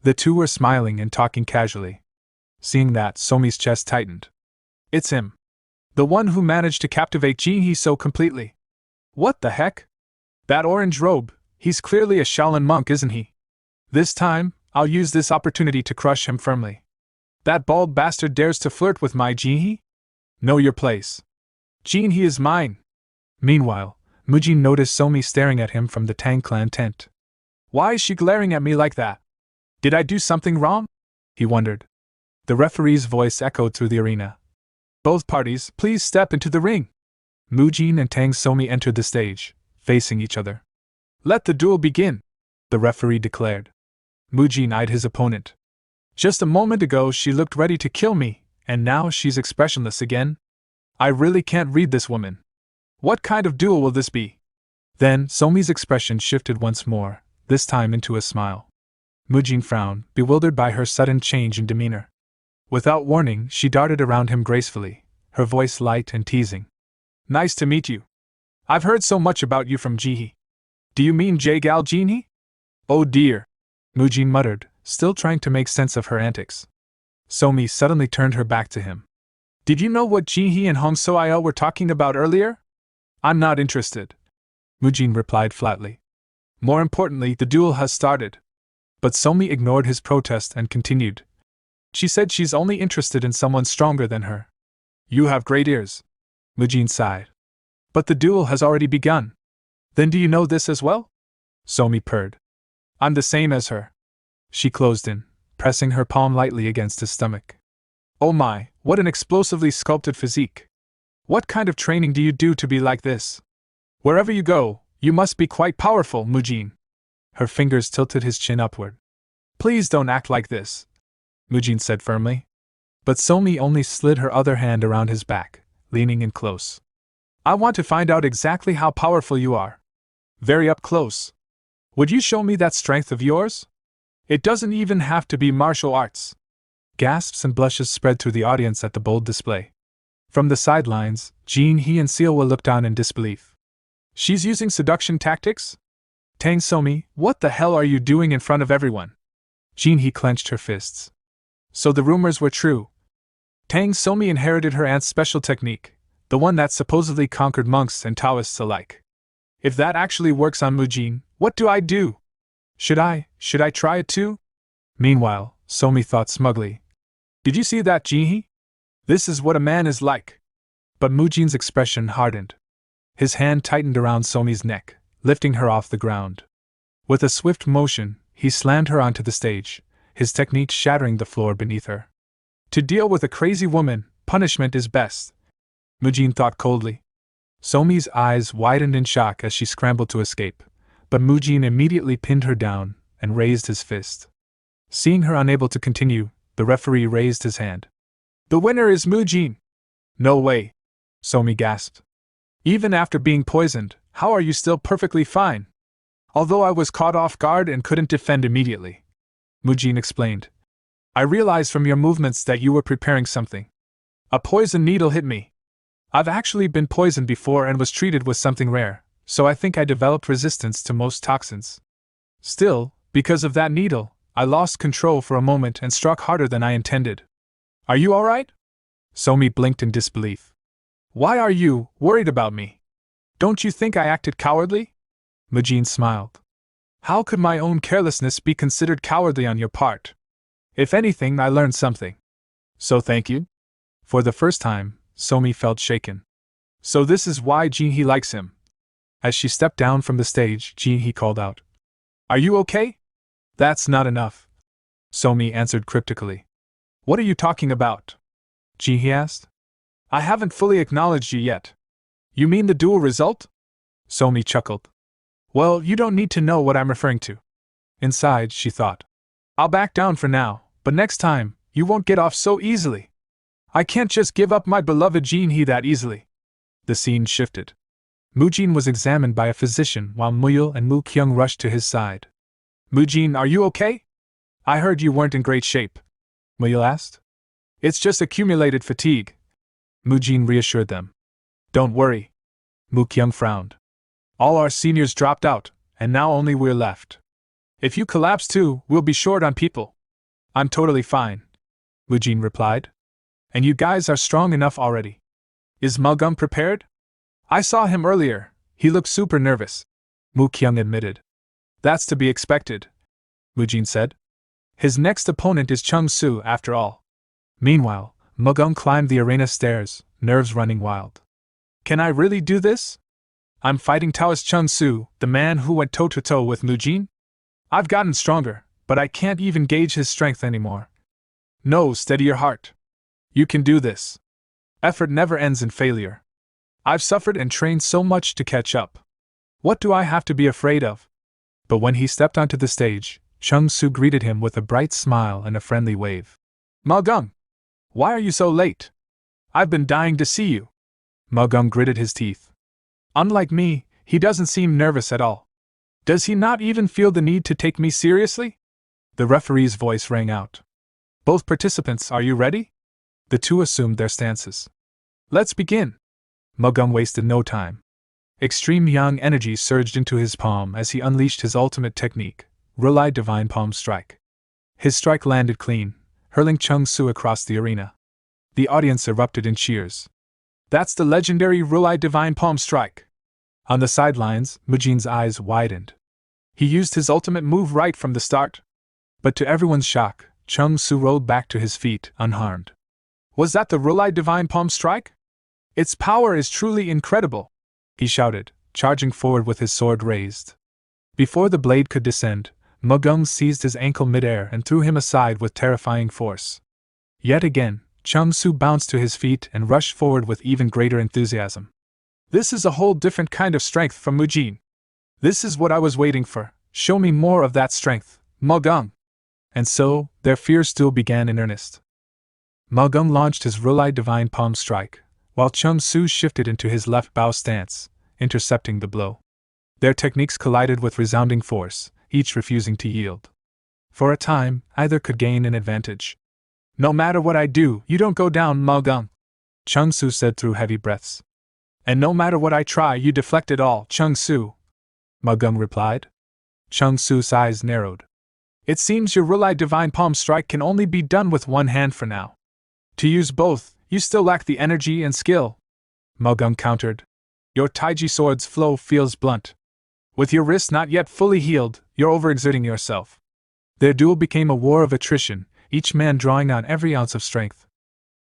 The two were smiling and talking casually. Seeing that, Somi's chest tightened. It's him. The one who managed to captivate Jinhee so completely. What the heck? That orange robe, he's clearly a Shaolin monk, isn't he? This time, I'll use this opportunity to crush him firmly. That bald bastard dares to flirt with my Jinhee? Know your place. Jinhee is mine. Meanwhile, Mujin noticed Somi staring at him from the Tang clan tent. Why is she glaring at me like that? Did I do something wrong? He wondered. The referee's voice echoed through the arena. Both parties, please step into the ring. Mujin and Tang Somi entered the stage, facing each other. Let the duel begin, the referee declared. Mujin eyed his opponent. Just a moment ago she looked ready to kill me, and now she's expressionless again? I really can't read this woman. What kind of duel will this be? Then Somi's expression shifted once more, this time into a smile. Mujin frowned, bewildered by her sudden change in demeanor. Without warning, she darted around him gracefully, her voice light and teasing. Nice to meet you. I've heard so much about you from Jinhee. Do you mean J-Gal Jinhee? Oh dear, Mujin muttered, still trying to make sense of her antics. Somi suddenly turned her back to him. Did you know what Jinhee and Hong So-il were talking about earlier? I'm not interested, Mujin replied flatly. More importantly, the duel has started. But Somi ignored his protest and continued. She said she's only interested in someone stronger than her. You have great ears, Mujin sighed. But the duel has already begun. Then do you know this as well? Somi purred. I'm the same as her. She closed in, pressing her palm lightly against his stomach. Oh my, what an explosively sculpted physique. What kind of training do you do to be like this? Wherever you go, you must be quite powerful, Mujin. Her fingers tilted his chin upward. Please don't act like this, Mujin said firmly. But Somi only slid her other hand around his back, leaning in close. I want to find out exactly how powerful you are. Very up close. Would you show me that strength of yours? It doesn't even have to be martial arts. Gasps and blushes spread through the audience at the bold display. From the sidelines, Jinhee and Seowa looked on in disbelief. She's using seduction tactics? Tang Somi, what the hell are you doing in front of everyone? Jinhee clenched her fists. So the rumors were true. Tang Somi inherited her aunt's special technique, the one that supposedly conquered monks and Taoists alike. If that actually works on Mujin, what do I do? Should I try it too? Meanwhile, Somi thought smugly. Did you see that, Jinhee? This is what a man is like. But Mujin's expression hardened. His hand tightened around Somi's neck, lifting her off the ground. With a swift motion, he slammed her onto the stage, his technique shattering the floor beneath her. To deal with a crazy woman, punishment is best, Mujin thought coldly. Somi's eyes widened in shock as she scrambled to escape, but Mujin immediately pinned her down and raised his fist. Seeing her unable to continue, the referee raised his hand. The winner is Mujin. No way, Somi gasped. Even after being poisoned, how are you still perfectly fine? Although I was caught off guard and couldn't defend immediately, Mujin explained. I realized from your movements that you were preparing something. A poison needle hit me. I've actually been poisoned before and was treated with something rare, so I think I developed resistance to most toxins. Still, because of that needle, I lost control for a moment and struck harder than I intended. Are you alright? Somi blinked in disbelief. Why are you worried about me? Don't you think I acted cowardly? Mujin smiled. How could my own carelessness be considered cowardly on your part? If anything, I learned something. So thank you? For the first time, Somi felt shaken. So this is why Jinhee likes him. As she stepped down from the stage, Jinhee called out. Are you okay? That's not enough, Somi answered cryptically. What are you talking about? Jinhee asked. I haven't fully acknowledged you yet. You mean the duel result? Somi chuckled. Well, you don't need to know what I'm referring to. Inside, she thought. I'll back down for now, but next time, you won't get off so easily. I can't just give up my beloved Jinhee that easily. The scene shifted. Mujin was examined by a physician while Muyul and Mu Kyung rushed to his side. Mujin, are you okay? I heard you weren't in great shape, Muyul asked. It's just accumulated fatigue, Mujin reassured them. Don't worry. Mu Kyung frowned. All our seniors dropped out, and now only we're left. If you collapse too, we'll be short on people. I'm totally fine, Mujin replied. And you guys are strong enough already. Is Magum prepared? I saw him earlier, he looked super nervous, Mu Kyung admitted. That's to be expected, Mujin said. His next opponent is Chung Su after all. Meanwhile, Magum climbed the arena stairs, nerves running wild. Can I really do this? I'm fighting Taoist Chung Su, the man who went toe-to-toe with Mujin? I've gotten stronger, but I can't even gauge his strength anymore. No, steady your heart. You can do this. Effort never ends in failure. I've suffered and trained so much to catch up. What do I have to be afraid of? But when he stepped onto the stage, Chung Su greeted him with a bright smile and a friendly wave. Magum! Why are you so late? I've been dying to see you. Magum gritted his teeth. Unlike me, he doesn't seem nervous at all. Does he not even feel the need to take me seriously? The referee's voice rang out. Both participants, are you ready? The two assumed their stances. Let's begin. Magum wasted no time. Extreme yang energy surged into his palm as he unleashed his ultimate technique, Rulai Divine Palm Strike. His strike landed clean, hurling Chung Su across the arena. The audience erupted in cheers. That's the legendary Rulai Divine Palm Strike. On the sidelines, Mujin's eyes widened. He used his ultimate move right from the start. But to everyone's shock, Chung Su rolled back to his feet, unharmed. Was that the Rulai Divine Palm Strike? Its power is truly incredible, he shouted, charging forward with his sword raised. Before the blade could descend, Magum seized his ankle midair and threw him aside with terrifying force. Yet again, Chung Su bounced to his feet and rushed forward with even greater enthusiasm. This is a whole different kind of strength from Mujin. This is what I was waiting for. Show me more of that strength, Magum. And so, their fierce duel began in earnest. Magum launched his Rulai Divine Palm Strike, while Chung Su shifted into his left bow stance, intercepting the blow. Their techniques collided with resounding force, each refusing to yield. For a time, either could gain an advantage. No matter what I do, you don't go down, Magum, Chung Su said through heavy breaths. And no matter what I try, you deflect it all, Chung Su, Magum replied. Chung Su's eyes narrowed. It seems your Rulai Divine Palm Strike can only be done with one hand for now. To use both, you still lack the energy and skill, Magum countered. Your Taiji sword's flow feels blunt. With your wrist not yet fully healed, you're overexerting yourself. Their duel became a war of attrition, each man drawing on every ounce of strength.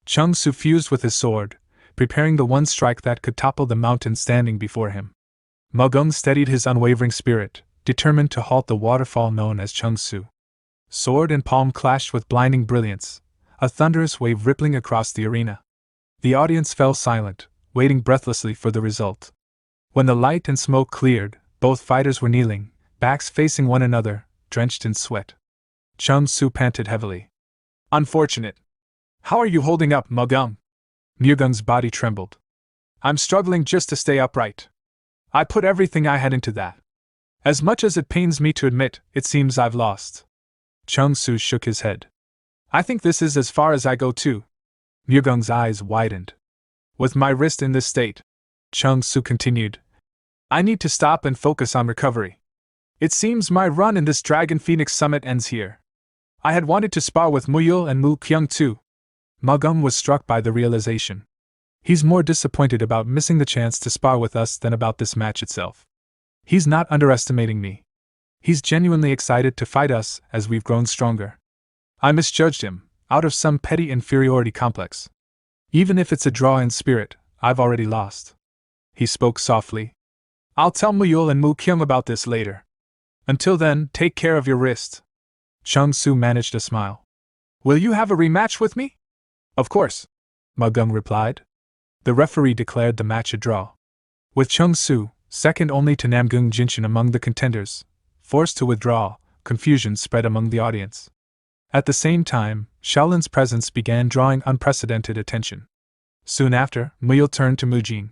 Chung Su fused with his sword, preparing the one strike that could topple the mountain standing before him. Magum steadied his unwavering spirit, determined to halt the waterfall known as Chung Su. Sword and palm clashed with blinding brilliance, a thunderous wave rippling across the arena. The audience fell silent, waiting breathlessly for the result. When the light and smoke cleared, both fighters were kneeling, backs facing one another, drenched in sweat. Chung Su panted heavily. Unfortunate. How are you holding up, Magum? Mugung's body trembled. I'm struggling just to stay upright. I put everything I had into that. As much as it pains me to admit, it seems I've lost. Chung Su shook his head. I think this is as far as I go too. Mugung's eyes widened. With my wrist in this state, Chung Su continued, I need to stop and focus on recovery. It seems my run in this Dragon Phoenix Summit ends here. I had wanted to spar with Muyul and Mu Kyung too. Magum was struck by the realization. He's more disappointed about missing the chance to spar with us than about this match itself. He's not underestimating me. He's genuinely excited to fight us as we've grown stronger. I misjudged him, out of some petty inferiority complex. Even if it's a draw in spirit, I've already lost. He spoke softly. I'll tell Muyul and Mu Kyung about this later. Until then, take care of your wrist. Chung Su managed a smile. Will you have a rematch with me? Of course, Magum replied. The referee declared the match a draw. With Chung Su, second only to Namgung Jinshin among the contenders, forced to withdraw, confusion spread among the audience. At the same time, Shaolin's presence began drawing unprecedented attention. Soon after, Muyul turned to Mujin.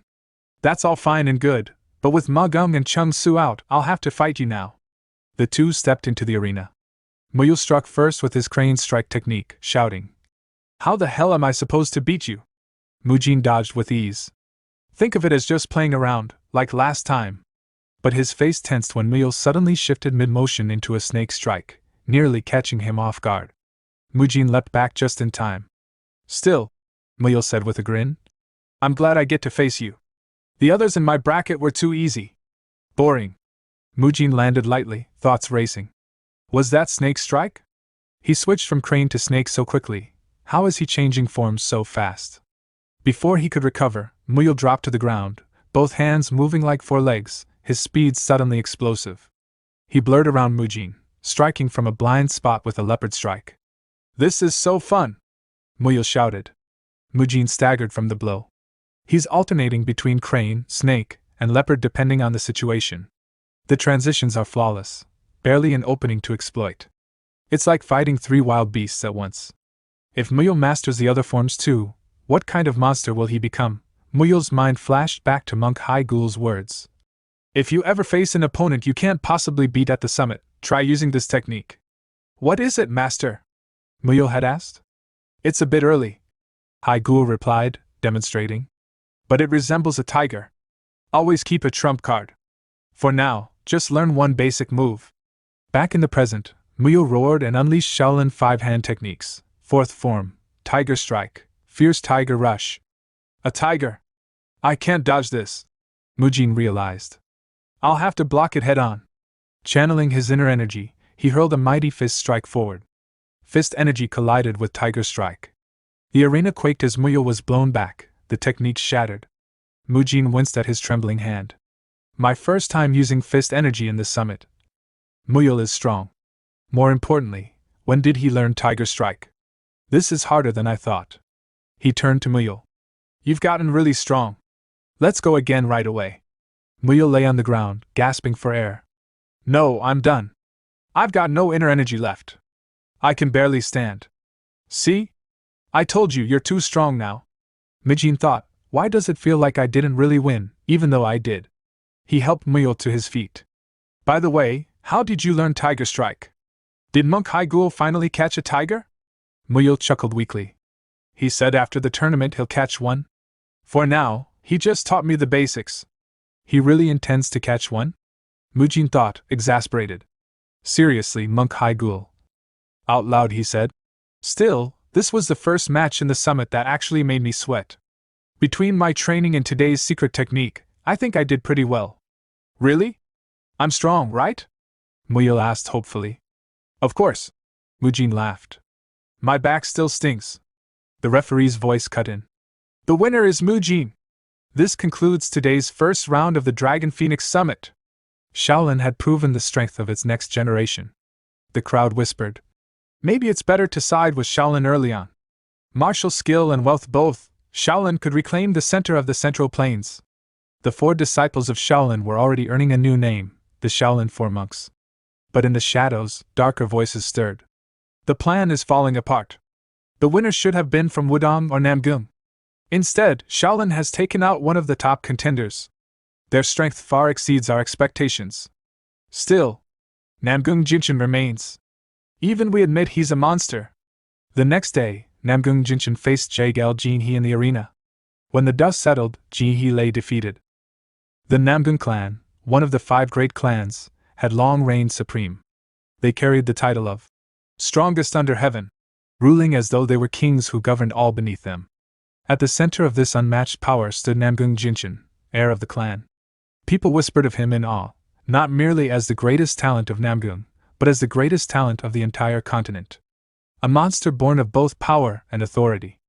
That's all fine and good, but with Magum and Chung Su out, I'll have to fight you now. The two stepped into the arena. Muyul struck first with his crane strike technique, shouting, How the hell am I supposed to beat you? Mujin dodged with ease. Think of it as just playing around, like last time. But his face tensed when Muyul suddenly shifted mid-motion into a snake strike, nearly catching him off guard. Mujin leapt back just in time. Still, Muyul said with a grin, I'm glad I get to face you. The others in my bracket were too easy. Boring. Mujin landed lightly, thoughts racing. Was that snake strike? He switched from crane to snake so quickly. How is he changing forms so fast? Before he could recover, Muyul dropped to the ground, both hands moving like four legs, his speed suddenly explosive. He blurred around Mujin, striking from a blind spot with a leopard strike. This is so fun! Muyul shouted. Mujin staggered from the blow. He's alternating between crane, snake, and leopard depending on the situation. The transitions are flawless, barely an opening to exploit. It's like fighting three wild beasts at once. If Muyul masters the other forms too, what kind of monster will he become? Muyul's mind flashed back to Monk Haigul's words. If you ever face an opponent you can't possibly beat at the summit, try using this technique. What is it, master? Muyul had asked. It's a bit early, Haigul replied, demonstrating. But it resembles a tiger. Always keep a trump card. For now, just learn one basic move. Back in the present, Muyul roared and unleashed Shaolin five-hand techniques. Fourth form, Tiger Strike, Fierce Tiger Rush. A tiger! I can't dodge this, Mujin realized. I'll have to block it head-on. Channeling his inner energy, he hurled a mighty fist strike forward. Fist energy collided with Tiger Strike. The arena quaked as Muyul was blown back, the technique shattered. Mujin winced at his trembling hand. My first time using fist energy in the summit. Muyul is strong. More importantly, when did he learn Tiger Strike? This is harder than I thought. He turned to Muyul. You've gotten really strong. Let's go again right away. Muyul lay on the ground, gasping for air. No, I'm done. I've got no inner energy left. I can barely stand. See? I told you're too strong now. Mujin thought, why does it feel like I didn't really win, even though I did? He helped Muyul to his feet. By the way, how did you learn Tiger Strike? Did Monk Haigul finally catch a tiger? Muyul chuckled weakly. He said after the tournament he'll catch one. For now, he just taught me the basics. He really intends to catch one? Mujin thought, exasperated. Seriously, Monk Haigul. Out loud he said. Still, this was the first match in the summit that actually made me sweat. Between my training and today's secret technique, I think I did pretty well. Really? I'm strong, right? Muyul asked hopefully. Of course. Mujin laughed. My back still stings. The referee's voice cut in. The winner is Mujin. This concludes today's first round of the Dragon Phoenix Summit. Shaolin had proven the strength of its next generation. The crowd whispered. Maybe it's better to side with Shaolin early on. Martial skill and wealth both, Shaolin could reclaim the center of the Central Plains. The four disciples of Shaolin were already earning a new name, the Shaolin Four Monks. But in the shadows, darker voices stirred. The plan is falling apart. The winner should have been from Wudong or Namgung. Instead, Shaolin has taken out one of the top contenders. Their strength far exceeds our expectations. Still, Namgung Jinshin remains. Even we admit he's a monster. The next day, Namgung Jinshin faced Jaegel Jinhee in the arena. When the dust settled, Jinhee lay defeated. The Namgung clan, one of the 5 great clans, had long reigned supreme. They carried the title of strongest under heaven, ruling as though they were kings who governed all beneath them. At the center of this unmatched power stood Namgung Jinshin, heir of the clan. People whispered of him in awe, not merely as the greatest talent of Namgung, but as the greatest talent of the entire continent. A monster born of both power and authority.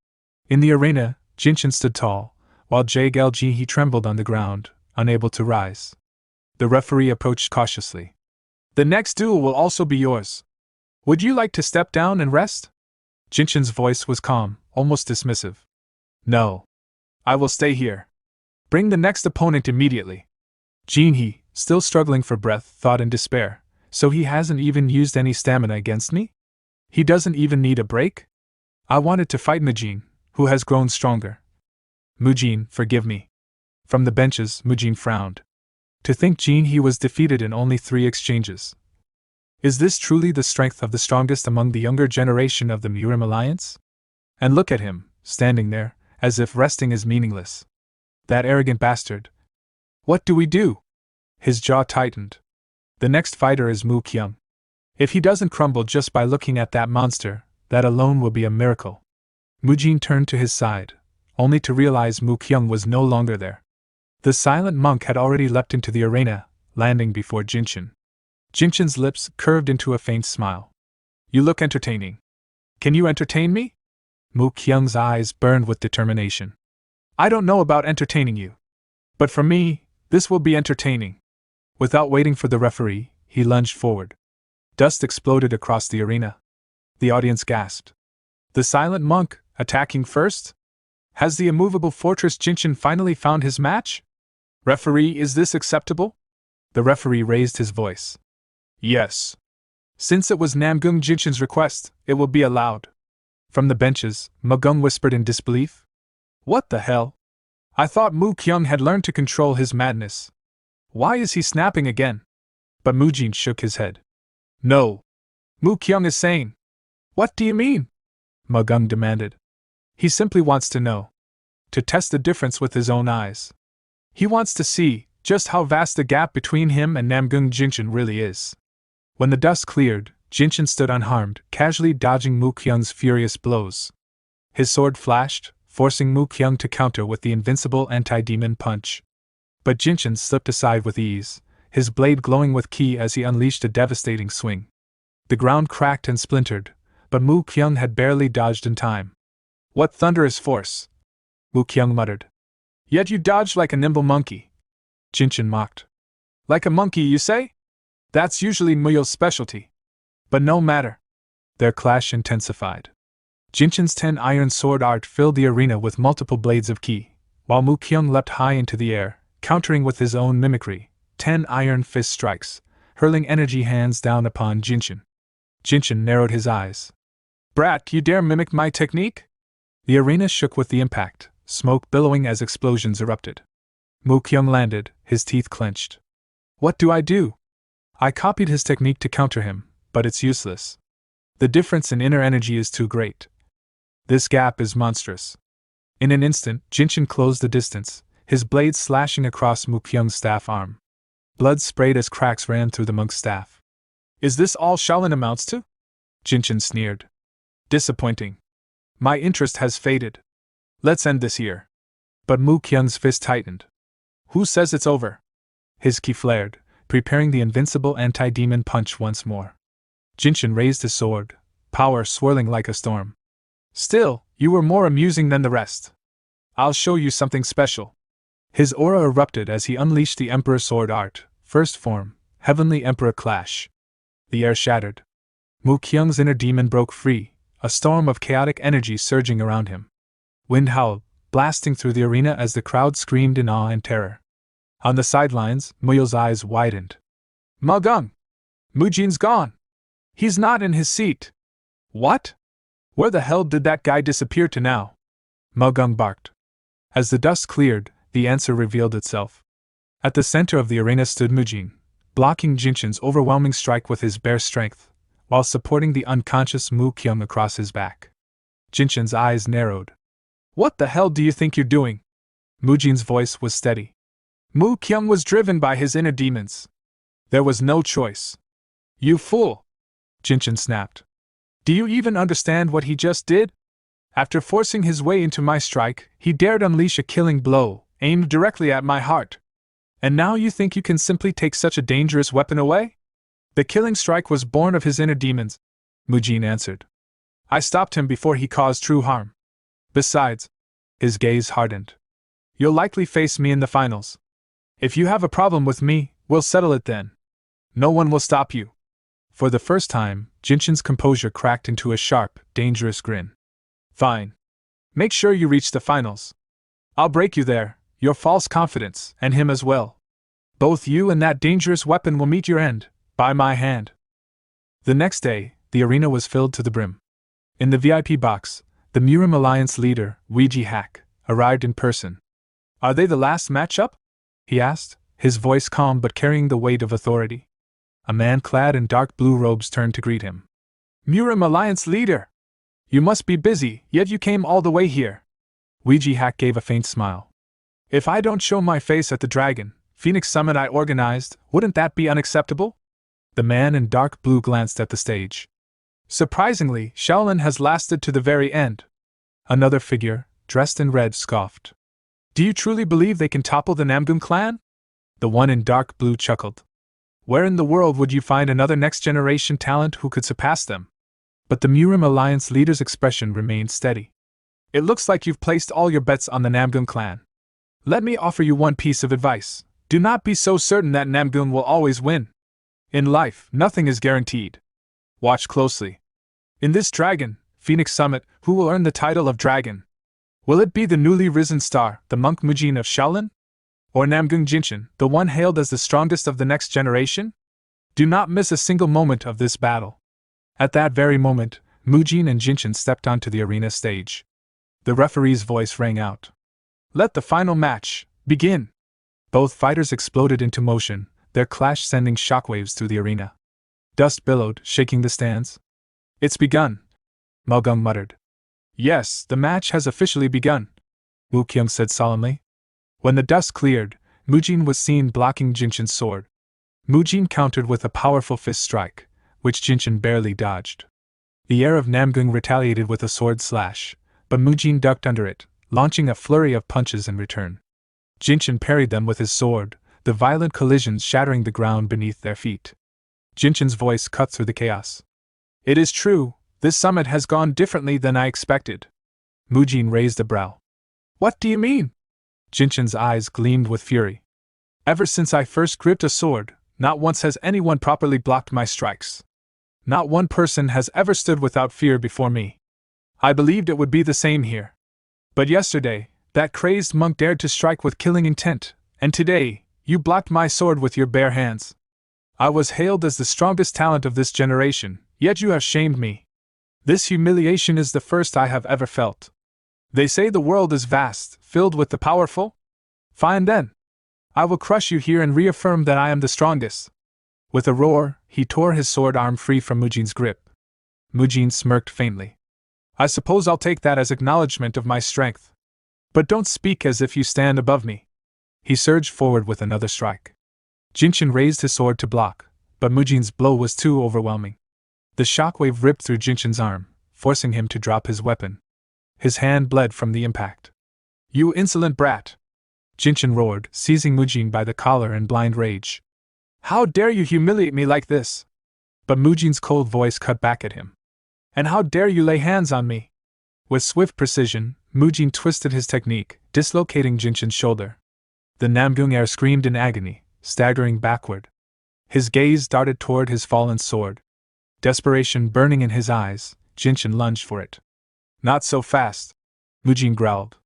In the arena, Jinshin stood tall, while Jaegel Jinhee trembled on the ground, unable to rise. The referee approached cautiously. The next duel will also be yours. Would you like to step down and rest? Jinshin's voice was calm, almost dismissive. No. I will stay here. Bring the next opponent immediately. Jinhee, still struggling for breath, thought in despair. So he hasn't even used any stamina against me? He doesn't even need a break? I wanted to fight Mujin, who has grown stronger. Mujin, forgive me. From the benches, Mujin frowned. To think Jinhee was defeated in only 3 exchanges. Is this truly the strength of the strongest among the younger generation of the Murim Alliance? And look at him, standing there, as if resting is meaningless. That arrogant bastard. What do we do? His jaw tightened. The next fighter is Mu Kyung. If he doesn't crumble just by looking at that monster, that alone will be a miracle. Mujin turned to his side, only to realize Mu Kyung was no longer there. The silent monk had already leapt into the arena, landing before Jinshin. Jinshin's lips curved into a faint smile. You look entertaining. Can you entertain me? Mu Kyung's eyes burned with determination. I don't know about entertaining you. But for me, this will be entertaining. Without waiting for the referee, he lunged forward. Dust exploded across the arena. The audience gasped. The silent monk, attacking first? Has the immovable fortress Jinshin finally found his match? Referee, is this acceptable? The referee raised his voice. Yes. Since it was Namgung Jinshin's request, it will be allowed. From the benches, Magung whispered in disbelief. What the hell? I thought Mu Kyung had learned to control his madness. Why is he snapping again? But Mujin shook his head. No. Mu Kyung is sane. What do you mean? Magung demanded. He simply wants to know. To test the difference with his own eyes. He wants to see just how vast the gap between him and Namgung Jinshin really is. When the dust cleared, Jinshin stood unharmed, casually dodging Mu Kyung's furious blows. His sword flashed, forcing Mu Kyung to counter with the invincible anti-demon punch. But Jinshin slipped aside with ease, his blade glowing with ki as he unleashed a devastating swing. The ground cracked and splintered, but Mu Kyung had barely dodged in time. What thunderous force! Mu Kyung muttered. Yet you dodged like a nimble monkey. Jinshin mocked. Like a monkey, you say? That's usually Muyo's specialty. But no matter. Their clash intensified. Jinshin's 10-iron sword art filled the arena with multiple blades of ki, while Mu Kyung leapt high into the air, countering with his own mimicry, 10 iron fist strikes, hurling energy hands down upon Jinshin. Jinshin narrowed his eyes. Brat, you dare mimic my technique? The arena shook with the impact, smoke billowing as explosions erupted. Mu Kyung landed, his teeth clenched. What do I do? I copied his technique to counter him, but it's useless. The difference in inner energy is too great. This gap is monstrous. In an instant, Jinshin closed the distance, his blade slashing across Mu Kyung's staff arm. Blood sprayed as cracks ran through the monk's staff. Is this all Shaolin amounts to? Jinshin sneered. Disappointing. My interest has faded. Let's end this here. But Mu Kyung's fist tightened. Who says it's over? His ki flared, preparing the invincible anti-demon punch once more. Jinshin raised his sword, power swirling like a storm. Still, you were more amusing than the rest. I'll show you something special. His aura erupted as he unleashed the Emperor Sword Art, first form, Heavenly Emperor Clash. The air shattered. Mu Kyung's inner demon broke free, a storm of chaotic energy surging around him. Wind howled, blasting through the arena as the crowd screamed in awe and terror. On the sidelines, Muyo's eyes widened. Magung! Mujin's gone! He's not in his seat! What? Where the hell did that guy disappear to now? Magung barked. As the dust cleared, the answer revealed itself. At the center of the arena stood Mujin, blocking Jinshin's overwhelming strike with his bare strength, while supporting the unconscious Mu Kyung across his back. Jinshin's eyes narrowed. What the hell do you think you're doing? Mujin's voice was steady. Mu Kyung was driven by his inner demons. There was no choice. You fool! Jinshin snapped. Do you even understand what he just did? After forcing his way into my strike, he dared unleash a killing blow, aimed directly at my heart. And now you think you can simply take such a dangerous weapon away? The killing strike was born of his inner demons, Mujin answered. I stopped him before he caused true harm. Besides, his gaze hardened. You'll likely face me in the finals. If you have a problem with me, we'll settle it then. No one will stop you. For the first time, Jinshin's composure cracked into a sharp, dangerous grin. Fine. Make sure you reach the finals. I'll break you there, your false confidence, and him as well. Both you and that dangerous weapon will meet your end, by my hand. The next day, the arena was filled to the brim. In the VIP box, the Murim Alliance leader, Weiji Hack, arrived in person. Are they the last matchup? He asked, his voice calm but carrying the weight of authority. A man clad in dark blue robes turned to greet him. Murim Alliance leader! You must be busy, yet you came all the way here. Weiji Hack gave a faint smile. If I don't show my face at the dragon, Phoenix Summit I organized, wouldn't that be unacceptable? The man in dark blue glanced at the stage. Surprisingly, Shaolin has lasted to the very end. Another figure, dressed in red, scoffed. Do you truly believe they can topple the Namgun clan? The one in dark blue chuckled. Where in the world would you find another next-generation talent who could surpass them? But the Murim Alliance leader's expression remained steady. It looks like you've placed all your bets on the Namgun clan. Let me offer you one piece of advice. Do not be so certain that Namgun will always win. In life, nothing is guaranteed. Watch closely. In this Dragon, Phoenix Summit, who will earn the title of Dragon? Will it be the newly risen star, the monk Mujin of Shaolin? Or Namgun Jinshin, the one hailed as the strongest of the next generation? Do not miss a single moment of this battle. At that very moment, Mujin and Jinshin stepped onto the arena stage. The referee's voice rang out. Let the final match begin. Both fighters exploded into motion, their clash sending shockwaves through the arena. Dust billowed, shaking the stands. It's begun, Mulgung muttered. Yes, the match has officially begun, Wu Kyung said solemnly. When the dust cleared, Mujin was seen blocking Jinshin's sword. Mujin countered with a powerful fist strike, which Jinshin barely dodged. The heir of Namgung retaliated with a sword slash, but Mujin ducked under it, launching a flurry of punches in return. Jinshin parried them with his sword, the violent collisions shattering the ground beneath their feet. Jinshin's voice cut through the chaos. It is true, this summit has gone differently than I expected. Mujin raised a brow. What do you mean? Jinshin's eyes gleamed with fury. Ever since I first gripped a sword, not once has anyone properly blocked my strikes. Not one person has ever stood without fear before me. I believed it would be the same here. But yesterday, that crazed monk dared to strike with killing intent, and today, you blocked my sword with your bare hands. I was hailed as the strongest talent of this generation, yet you have shamed me. This humiliation is the first I have ever felt. They say the world is vast, filled with the powerful? Fine then. I will crush you here and reaffirm that I am the strongest. With a roar, he tore his sword arm free from Mujin's grip. Mujin smirked faintly. I suppose I'll take that as acknowledgement of my strength. But don't speak as if you stand above me. He surged forward with another strike. Jinshin raised his sword to block, but Mujin's blow was too overwhelming. The shockwave ripped through Jinshin's arm, forcing him to drop his weapon. His hand bled from the impact. You insolent brat! Jinshin roared, seizing Mujin by the collar in blind rage. How dare you humiliate me like this? But Mujin's cold voice cut back at him. And how dare you lay hands on me? With swift precision, Mujin twisted his technique, dislocating Jinshin's shoulder. The Namgung heir screamed in agony, staggering backward. His gaze darted toward his fallen sword. Desperation burning in his eyes, Jinshin lunged for it. Not so fast, Mujin growled.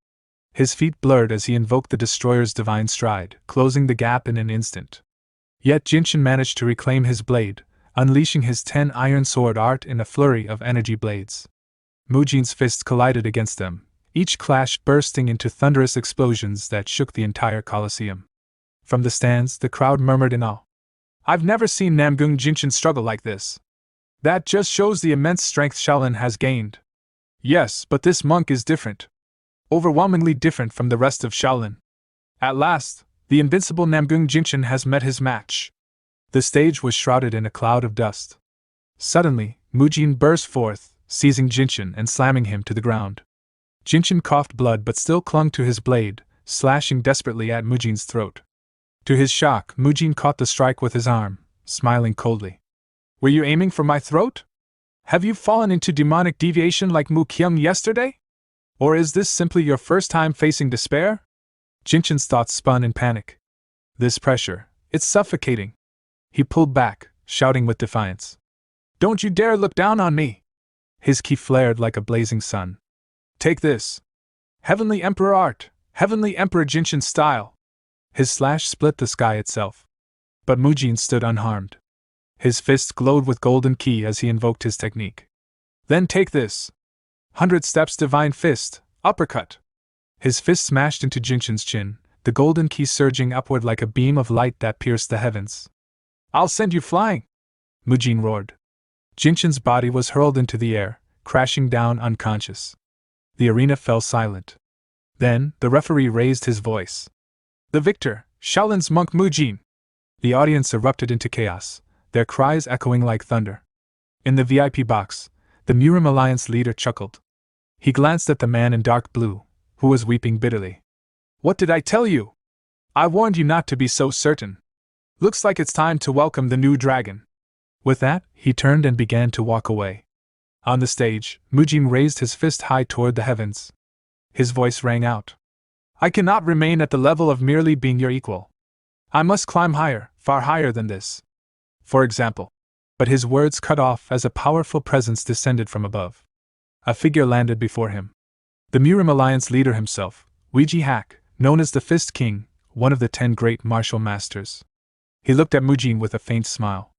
His feet blurred as he invoked the destroyer's divine stride, closing the gap in an instant. Yet Jinshin managed to reclaim his blade, unleashing his 10 iron sword art in a flurry of energy blades. Mujin's fists collided against them, each clash bursting into thunderous explosions that shook the entire Colosseum. From the stands, the crowd murmured in awe. I've never seen Namgung Jinshin struggle like this. That just shows the immense strength Shaolin has gained. Yes, but this monk is different. Overwhelmingly different from the rest of Shaolin. At last, the invincible Namgung Jinshin has met his match. The stage was shrouded in a cloud of dust. Suddenly, Mujin burst forth, seizing Jinshin and slamming him to the ground. Jinshin coughed blood but still clung to his blade, slashing desperately at Mujin's throat. To his shock, Mujin caught the strike with his arm, smiling coldly. Were you aiming for my throat? Have you fallen into demonic deviation like Mu Kyung yesterday? Or is this simply your first time facing despair? Jinshin's thoughts spun in panic. This pressure, it's suffocating. He pulled back, shouting with defiance. Don't you dare look down on me! His ki flared like a blazing sun. Take this! Heavenly Emperor art! Heavenly Emperor Jinshin style! His slash split the sky itself. But Mujin stood unharmed. His fist glowed with golden ki as he invoked his technique. Then take this! 100 steps divine fist, uppercut! His fist smashed into Jinshin's chin, the golden ki surging upward like a beam of light that pierced the heavens. I'll send you flying! Mujin roared. Jinshin's body was hurled into the air, crashing down unconscious. The arena fell silent. Then, the referee raised his voice. The victor, Shaolin's monk Mujin! The audience erupted into chaos, their cries echoing like thunder. In the VIP box, the Murim Alliance leader chuckled. He glanced at the man in dark blue, who was weeping bitterly. What did I tell you? I warned you not to be so certain. Looks like it's time to welcome the new dragon. With that, he turned and began to walk away. On the stage, Mujin raised his fist high toward the heavens. His voice rang out. I cannot remain at the level of merely being your equal. I must climb higher, far higher than this. For example. But his words cut off as a powerful presence descended from above. A figure landed before him. The Murim Alliance leader himself, Weiji Hack, known as the Fist King, one of the 10 great martial masters. He looked at Mujin with a faint smile.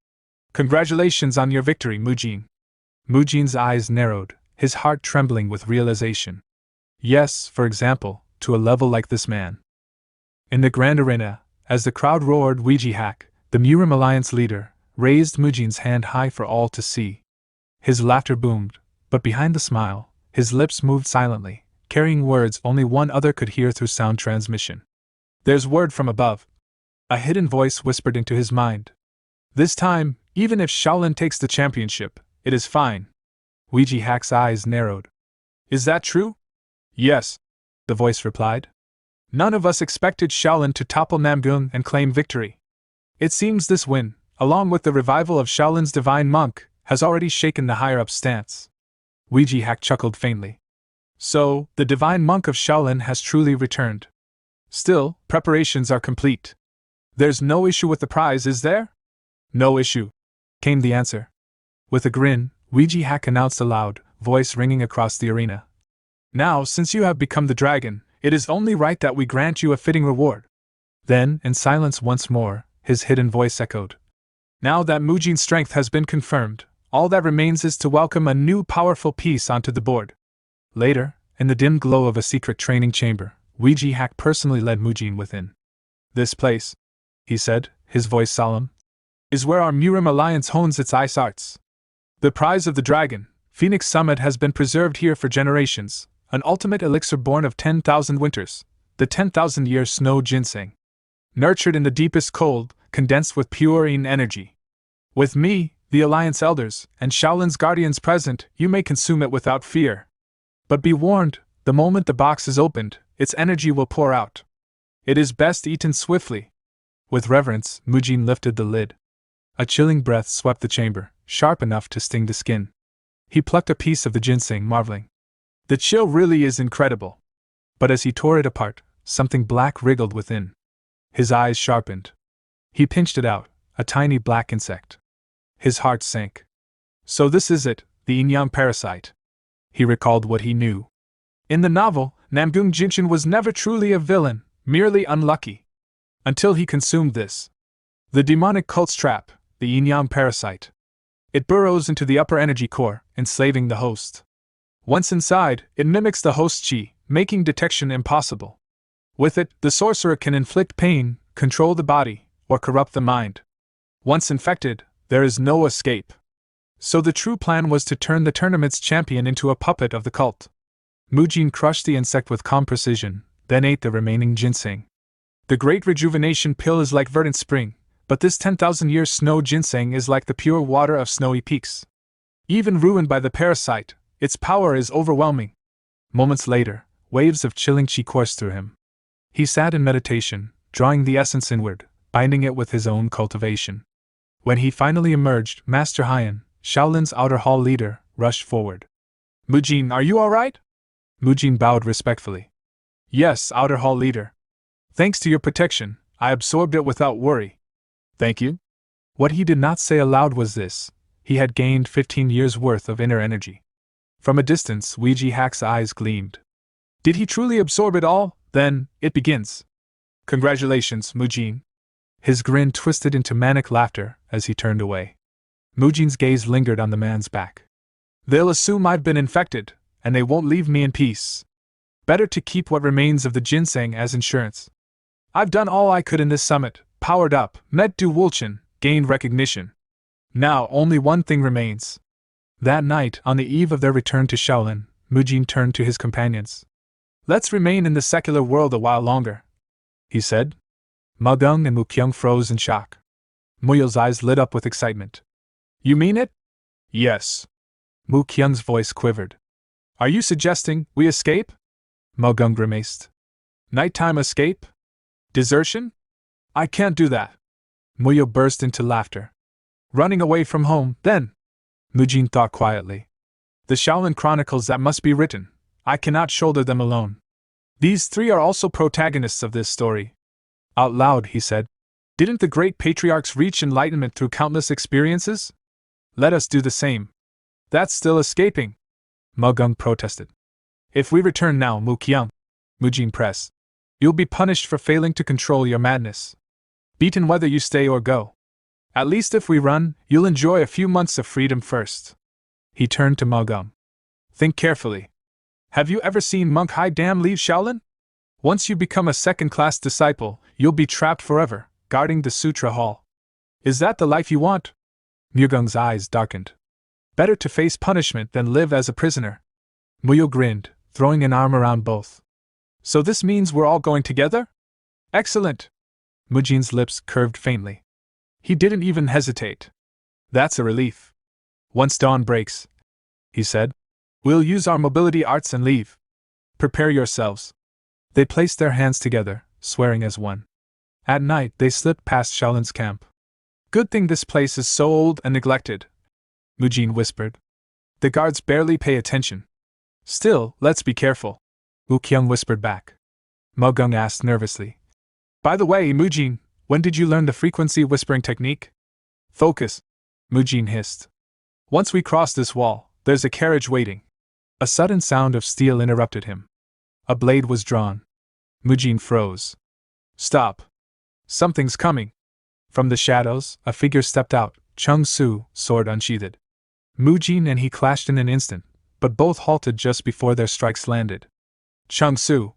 Congratulations on your victory, Mujin. Mujin's eyes narrowed, his heart trembling with realization. Yes, for example, to a level like this man. In the grand arena, as the crowd roared Weiji Hack, the Murim Alliance leader, raised Mujin's hand high for all to see. His laughter boomed, but behind the smile, his lips moved silently, carrying words only one other could hear through sound transmission. There's word from above. A hidden voice whispered into his mind. This time, even if Shaolin takes the championship, it is fine. Weiji Hack's eyes narrowed. Is that true? Yes, the voice replied. None of us expected Shaolin to topple Namgung and claim victory. It seems this win, along with the revival of Shaolin's divine monk, has already shaken the higher-up stance. Weiji Hack chuckled faintly. So, the divine monk of Shaolin has truly returned. Still, preparations are complete. There's no issue with the prize, is there? No issue, came the answer. With a grin, Weiji Hack announced aloud, voice ringing across the arena. Now, since you have become the dragon, it is only right that we grant you a fitting reward. Then, in silence once more, his hidden voice echoed. Now that Mujin's strength has been confirmed, all that remains is to welcome a new powerful piece onto the board. Later, in the dim glow of a secret training chamber, Weiji Hack personally led Mujin within. This place, he said, his voice solemn, is where our Murim Alliance hones its ice arts. The prize of the dragon, Phoenix Summit, has been preserved here for generations, an ultimate elixir born of 10,000 winters, the 10,000-year snow ginseng. Nurtured in the deepest cold, condensed with pure Yin energy. With me, the Alliance elders, and Shaolin's guardians present, you may consume it without fear. But be warned, the moment the box is opened, its energy will pour out. It is best eaten swiftly. With reverence, Mujin lifted the lid. A chilling breath swept the chamber, sharp enough to sting the skin. He plucked a piece of the ginseng, marveling. The chill really is incredible. But as he tore it apart, something black wriggled within. His eyes sharpened. He pinched it out, a tiny black insect. His heart sank. So this is it, the yin-yang parasite. He recalled what he knew. In the novel, Namgung Jinshin was never truly a villain, merely unlucky. Until he consumed this. The demonic cult's trap, the yin-yang parasite. It burrows into the upper energy core, enslaving the host. Once inside, it mimics the host's chi, making detection impossible. With it, the sorcerer can inflict pain, control the body, or corrupt the mind. Once infected, there is no escape. So the true plan was to turn the tournament's champion into a puppet of the cult. Mujin crushed the insect with calm precision, then ate the remaining ginseng. The great rejuvenation pill is like verdant spring, but this 10,000-year snow ginseng is like the pure water of snowy peaks. Even ruined by the parasite, its power is overwhelming. Moments later, waves of chilling chi coursed through him. He sat in meditation, drawing the essence inward, binding it with his own cultivation. When he finally emerged, Master Haiyan, Shaolin's outer hall leader, rushed forward. Mujin, are you all right? Mujin bowed respectfully. Yes, outer hall leader. Thanks to your protection, I absorbed it without worry. Thank you? What he did not say aloud was this: he had gained 15 years' worth of inner energy. From a distance, Weiji Hack's eyes gleamed. Did he truly absorb it all? Then, it begins. Congratulations, Mujin. His grin twisted into manic laughter as he turned away. Mujin's gaze lingered on the man's back. They'll assume I've been infected, and they won't leave me in peace. Better to keep what remains of the ginseng as insurance. I've done all I could in this summit, powered up, met Du Wulchen, gained recognition. Now only one thing remains. That night, on the eve of their return to Shaolin, Mujin turned to his companions. Let's remain in the secular world a while longer, he said. Mugung and Mukyung froze in shock. Muyo's eyes lit up with excitement. You mean it? Yes. Mukyung's voice quivered. Are you suggesting we escape? Mugung grimaced. Nighttime escape? Desertion? I can't do that. Muyo burst into laughter. Running away from home, then? Mujin thought quietly. The Shaolin Chronicles that must be written. I cannot shoulder them alone. These three are also protagonists of this story. Out loud, he said. Didn't the great patriarchs reach enlightenment through countless experiences? Let us do the same. That's still escaping, Mugung protested. If we return now, Mukyung, Mujin pressed, you'll be punished for failing to control your madness. Beaten whether you stay or go. At least if we run, you'll enjoy a few months of freedom first. He turned to Mugung. Think carefully. Have you ever seen Monk Hai Dam leave Shaolin? Once you become a second-class disciple, you'll be trapped forever, guarding the Sutra Hall. Is that the life you want? Mugung's eyes darkened. Better to face punishment than live as a prisoner. Muyo grinned, throwing an arm around both. So this means we're all going together? Excellent! Mujin's lips curved faintly. He didn't even hesitate. That's a relief. Once dawn breaks, he said, we'll use our mobility arts and leave. Prepare yourselves. They placed their hands together, swearing as one. At night, they slipped past Shaolin's camp. Good thing this place is so old and neglected, Mujin whispered. The guards barely pay attention. Still, let's be careful, Mukyung whispered back. Mugung asked nervously. By the way, Mujin, when did you learn the frequency whispering technique? Focus, Mujin hissed. Once we cross this wall, there's a carriage waiting. A sudden sound of steel interrupted him. A blade was drawn. Mujin froze. Stop. Something's coming. From the shadows, a figure stepped out, Chung Su, sword unsheathed. Mujin and he clashed in an instant, but both halted just before their strikes landed. Chung Su,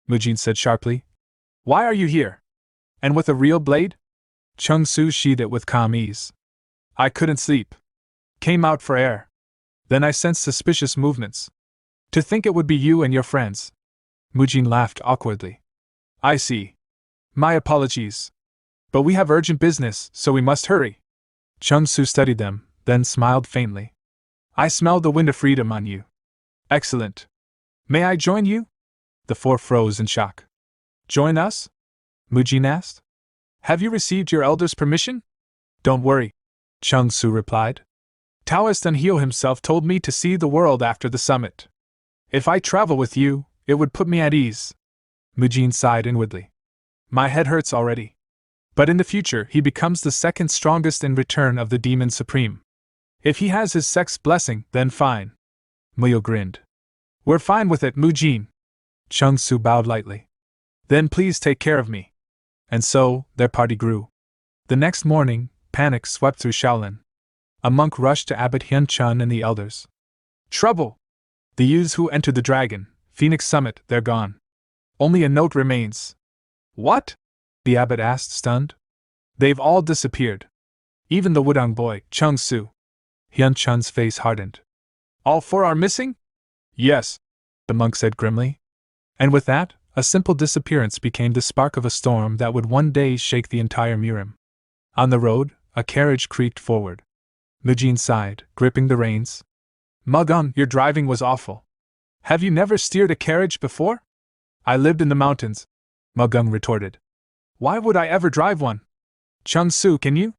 Mujin said sharply. Why are you here? And with a real blade? Chung Su sheathed it with calm ease. I couldn't sleep. Came out for air. Then I sensed suspicious movements. To think it would be you and your friends. Mujin laughed awkwardly. I see. My apologies. But we have urgent business, so we must hurry. Chung Su studied them, then smiled faintly. I smell the wind of freedom on you. Excellent. May I join you? The four froze in shock. Join us? Mujin asked. Have you received your elder's permission? Don't worry, Chung Su replied. Taoist Anhyo himself told me to see the world after the summit. If I travel with you, it would put me at ease. Mujin sighed inwardly. My head hurts already. But in the future he becomes the second strongest in return of the Demon Supreme. If he has his sex blessing, then fine. Muyo grinned. We're fine with it, Mujin. Chung Su bowed lightly. Then please take care of me. And so, their party grew. The next morning, panic swept through Shaolin. A monk rushed to Abbot Hyun Chun and the elders. Trouble! The youths who entered the Dragon, Phoenix Summit, they're gone. Only a note remains. What? The abbot asked, stunned. They've all disappeared. Even the Wudang boy, Chung Su. Hyun Chun's face hardened. All four are missing? Yes, the monk said grimly. And with that, a simple disappearance became the spark of a storm that would one day shake the entire Murim. On the road, a carriage creaked forward. Mujin sighed, gripping the reins. Mugung, your driving was awful. Have you never steered a carriage before? I lived in the mountains, Mugung retorted. Why would I ever drive one? Chung Su, can you?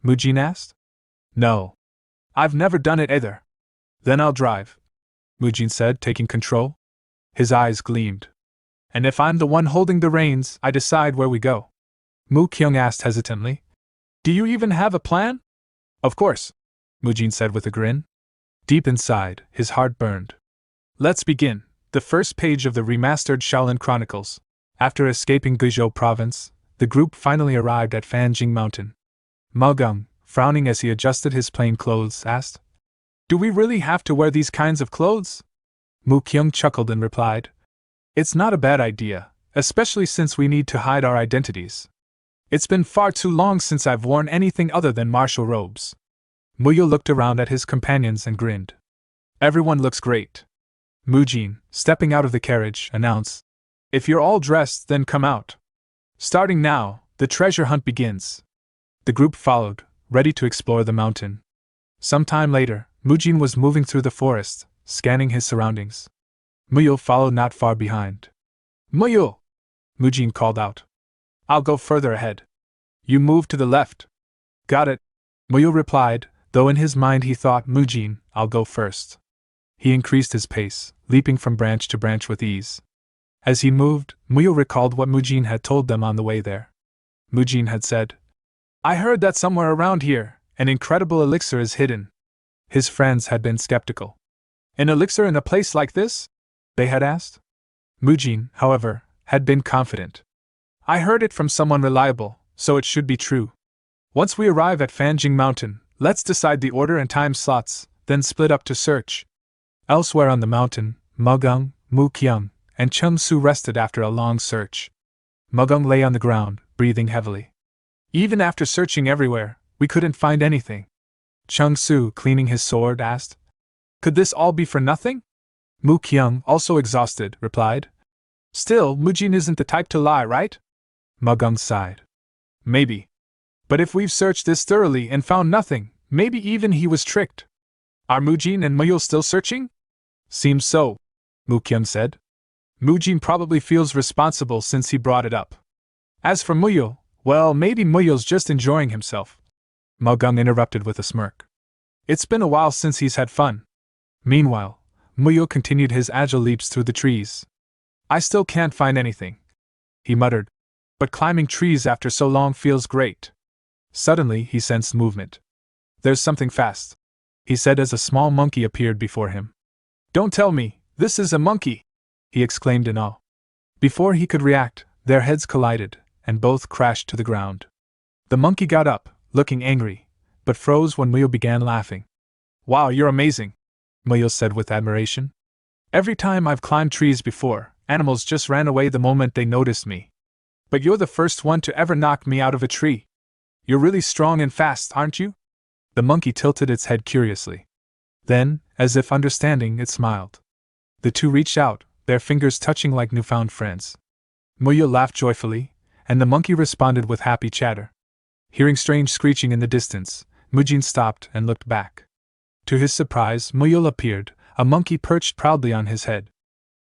Mujin asked. No. I've never done it either. Then I'll drive, Mujin said, taking control. His eyes gleamed. And if I'm the one holding the reins, I decide where we go. Mukyung asked hesitantly. Do you even have a plan? Of course, Mujin said with a grin. Deep inside, his heart burned. Let's begin. The first page of the remastered Shaolin Chronicles. After escaping Guizhou province, the group finally arrived at Fanjing Mountain. Mugung, frowning as he adjusted his plain clothes, asked, Do we really have to wear these kinds of clothes? Mukyung chuckled and replied, It's not a bad idea, especially since we need to hide our identities. It's been far too long since I've worn anything other than martial robes. Muyo looked around at his companions and grinned. Everyone looks great. Mujin, stepping out of the carriage, announced, If you're all dressed, then come out. Starting now, The treasure hunt begins. The group followed, ready to explore the mountain. Some time later, Mujin was moving through the forest, scanning his surroundings. Muyul followed not far behind. Muyul! Mujin called out. I'll go further ahead. You move to the left. Got it. Muyul replied, though in his mind he thought, Mujin, I'll go first. He increased his pace, leaping from branch to branch with ease. As he moved, Muyul recalled what Mujin had told them on the way there. Mujin had said, I heard that somewhere around here, an incredible elixir is hidden. His friends had been skeptical. An elixir in a place like this? They had asked. Mujin, however, had been confident. I heard it from someone reliable, so it should be true. Once we arrive at Fanjing Mountain, let's decide the order and time slots, then split up to search. Elsewhere on the mountain, Mugung, Mukyung, and Chung Su rested after a long search. Mugung lay on the ground, breathing heavily. Even after searching everywhere, we couldn't find anything. Chung Su, cleaning his sword, asked, Could this all be for nothing? Mukyung, also exhausted, replied, Still, Mujin isn't the type to lie, right? Mugung sighed. Maybe. But if we've searched this thoroughly and found nothing, maybe even he was tricked. Are Mujin and Muyul still searching? Seems so, Mukyung said. Mujin probably feels responsible since he brought it up. As for Muyul, well, maybe Muyul's just enjoying himself. Mugung interrupted with a smirk. It's been a while since he's had fun. Meanwhile, Muyul continued his agile leaps through the trees. I still can't find anything, he muttered, but climbing trees after so long feels great. Suddenly he sensed movement. There's something fast, he said as a small monkey appeared before him. Don't tell me, this is a monkey, he exclaimed in awe. Before he could react, their heads collided, and both crashed to the ground. The monkey got up, looking angry, but froze when Muyul began laughing. Wow, you're amazing, Muyul said with admiration. Every time I've climbed trees before, animals just ran away the moment they noticed me. But you're the first one to ever knock me out of a tree. You're really strong and fast, aren't you? The monkey tilted its head curiously. Then, as if understanding, it smiled. The two reached out, their fingers touching like newfound friends. Muyul laughed joyfully, and the monkey responded with happy chatter. Hearing strange screeching in the distance, Mujin stopped and looked back. To his surprise, Muyul appeared, a monkey perched proudly on his head.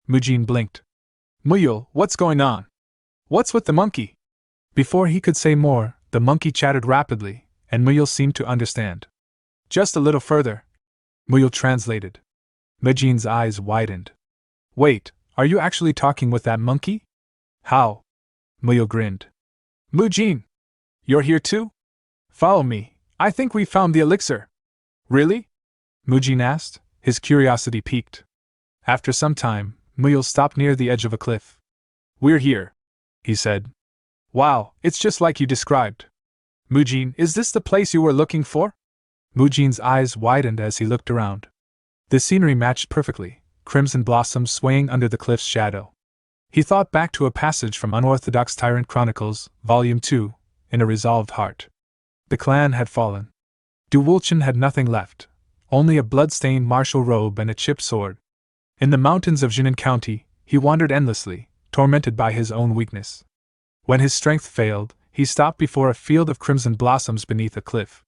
Mujin blinked. Muyul, what's going on? What's with the monkey? Before he could say more, the monkey chattered rapidly, and Muyul seemed to understand. Just a little further, Muyul translated. Mujin's eyes widened. Wait, are you actually talking with that monkey? How? Muyul grinned. Mujin! You're here too? Follow me, I think we found the elixir. Really? Mujin asked, his curiosity piqued. After some time, Muyul stopped near the edge of a cliff. We're here, he said. Wow, it's just like you described. Mujin, is this the place you were looking for? Mujin's eyes widened as he looked around. The scenery matched perfectly, crimson blossoms swaying under the cliff's shadow. He thought back to a passage from Unorthodox Tyrant Chronicles, Volume 2, in a resolved heart. The clan had fallen. Du Wulchen had nothing left, only a blood-stained martial robe and a chipped sword. In the mountains of Jinan County, he wandered endlessly, tormented by his own weakness. When his strength failed, he stopped before a field of crimson blossoms beneath a cliff.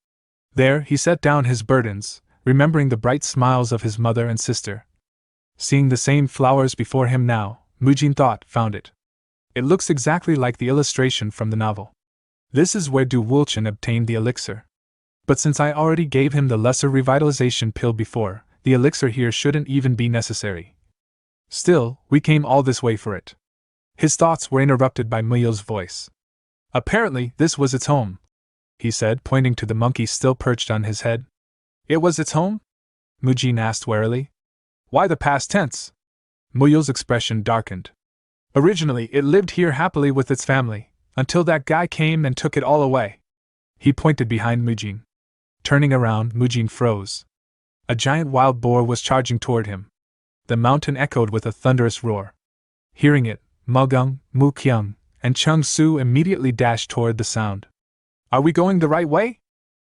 There he set down his burdens, remembering the bright smiles of his mother and sister. Seeing the same flowers before him now, Mujin thought, found it. It looks exactly like the illustration from the novel. This is where Du Wulchen obtained the elixir. But since I already gave him the lesser revitalization pill before, the elixir here shouldn't even be necessary. Still, we came all this way for it. His thoughts were interrupted by Muyul's voice. Apparently, this was its home, he said, pointing to the monkey still perched on his head. It was its home? Mujin asked warily. Why the past tense? Muyul's expression darkened. Originally, it lived here happily with its family, until that guy came and took it all away. He pointed behind Mujin. Turning around, Mujin froze. A giant wild boar was charging toward him. The mountain echoed with a thunderous roar. Hearing it, Mugung, Mukyung, and Chung Su immediately dashed toward the sound. Are we going the right way?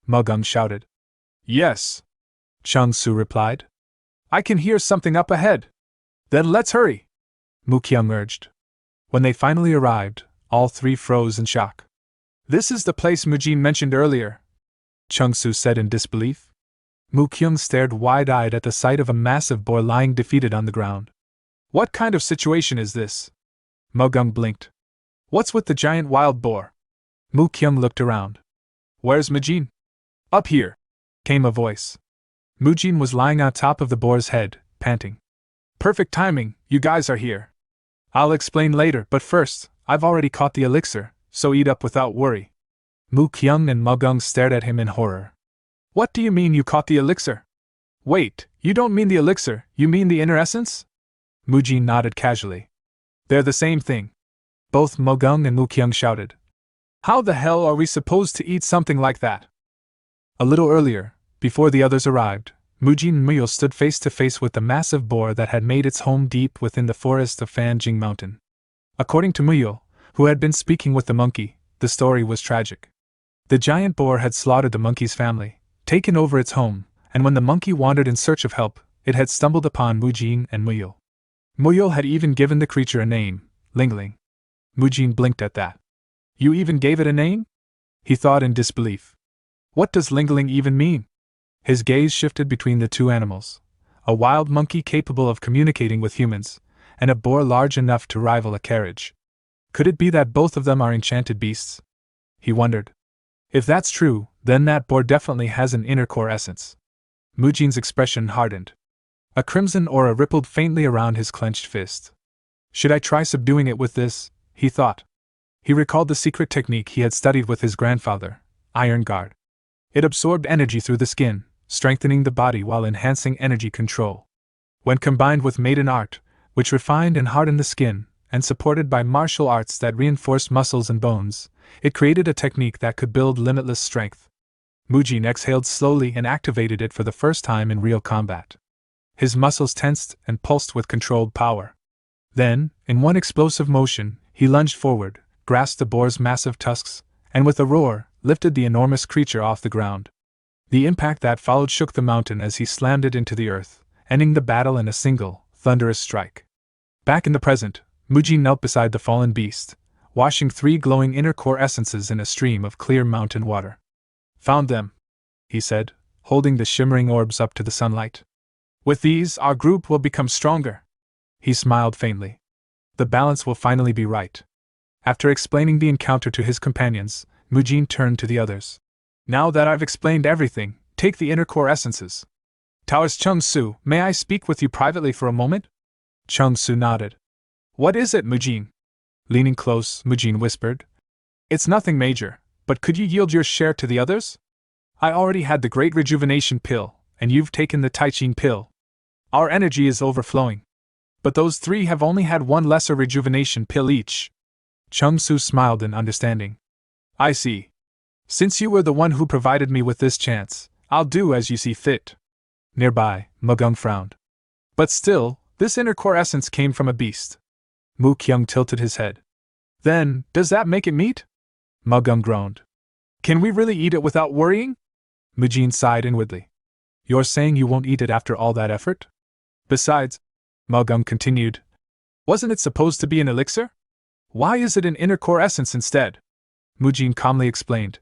Mugung shouted. Yes, Chung Su replied. I can hear something up ahead. Then let's hurry, Mukyung urged. When they finally arrived, all three froze in shock. This is the place Mujin mentioned earlier, Chung-Su said in disbelief. Mu-kyung stared wide-eyed at the sight of a massive boar lying defeated on the ground. What kind of situation is this? Mu-gung blinked. What's with the giant wild boar? Mu-kyung looked around. Where's Mujin? Up here, came a voice. Mujin was lying on top of the boar's head, panting. Perfect timing, you guys are here. I'll explain later, but first, I've already caught the elixir, so eat up without worry. Mu-kyung and Mu-gung stared at him in horror. What do you mean you caught the elixir? Wait, you don't mean the elixir, you mean the inner essence? Mujin nodded casually. They're the same thing. Both Mu-gung and Mu-kyung shouted. How the hell are we supposed to eat something like that? A little earlier, before the others arrived, Mujin and Muyul stood face to face with the massive boar that had made its home deep within the forest of Fanjing Mountain. According to Muyul, who had been speaking with the monkey, the story was tragic. The giant boar had slaughtered the monkey's family, taken over its home, and when the monkey wandered in search of help, it had stumbled upon Mujin and Muyul. Muyul had even given the creature a name, Lingling. Mujin blinked at that. You even gave it a name? He thought in disbelief. What does Lingling even mean? His gaze shifted between the two animals, a wild monkey capable of communicating with humans, and a boar large enough to rival a carriage. Could it be that both of them are enchanted beasts? He wondered. If that's true, then that boar definitely has an inner core essence. Mujin's expression hardened. A crimson aura rippled faintly around his clenched fist. Should I try subduing it with this? He thought. He recalled the secret technique he had studied with his grandfather, Iron Guard. It absorbed energy through the skin, strengthening the body while enhancing energy control. When combined with maiden art, which refined and hardened the skin, and supported by martial arts that reinforced muscles and bones, it created a technique that could build limitless strength. Mujin exhaled slowly and activated it for the first time in real combat. His muscles tensed and pulsed with controlled power. Then, in one explosive motion, he lunged forward, grasped the boar's massive tusks, and with a roar, lifted the enormous creature off the ground. The impact that followed shook the mountain as he slammed it into the earth, ending the battle in a single, thunderous strike. Back in the present, Mujin knelt beside the fallen beast, washing 3 glowing inner core essences in a stream of clear mountain water. Found them, he said, holding the shimmering orbs up to the sunlight. With these, our group will become stronger. He smiled faintly. The balance will finally be right. After explaining the encounter to his companions, Mujin turned to the others. Now that I've explained everything, take the inner core essences. Taoist Chung-Su, may I speak with you privately for a moment? Chung-Su nodded. What is it, Mujin? Leaning close, Mujin whispered. It's nothing major, but could you yield your share to the others? I already had the Great Rejuvenation Pill, and you've taken the Taichin Pill. Our energy is overflowing. But those 3 have only had 1 lesser rejuvenation pill each. Chung-Su smiled in understanding. I see. Since you were the one who provided me with this chance, I'll do as you see fit. Nearby, Mu-gung frowned. But still, this inner core essence came from a beast. Mu-kyung tilted his head. Then, does that make it meat? Mu-gung groaned. Can we really eat it without worrying? Mujin sighed inwardly. You're saying you won't eat it after all that effort? Besides, Mu-gung continued, wasn't it supposed to be an elixir? Why is it an inner core essence instead? Mujin calmly explained.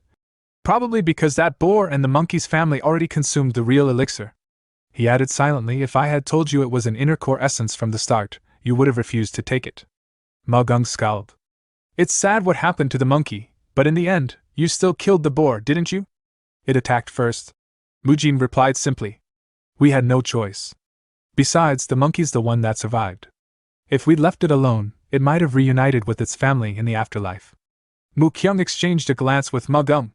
Probably because that boar and the monkey's family already consumed the real elixir. He added silently, if I had told you it was an inner core essence from the start, you would have refused to take it. Mu-gung scowled. It's sad what happened to the monkey, but in the end, you still killed the boar, didn't you? It attacked first. Mujin replied simply. We had no choice. Besides, the monkey's the one that survived. If we'd left it alone, it might have reunited with its family in the afterlife. Mu-kyung exchanged a glance with Mu-gung.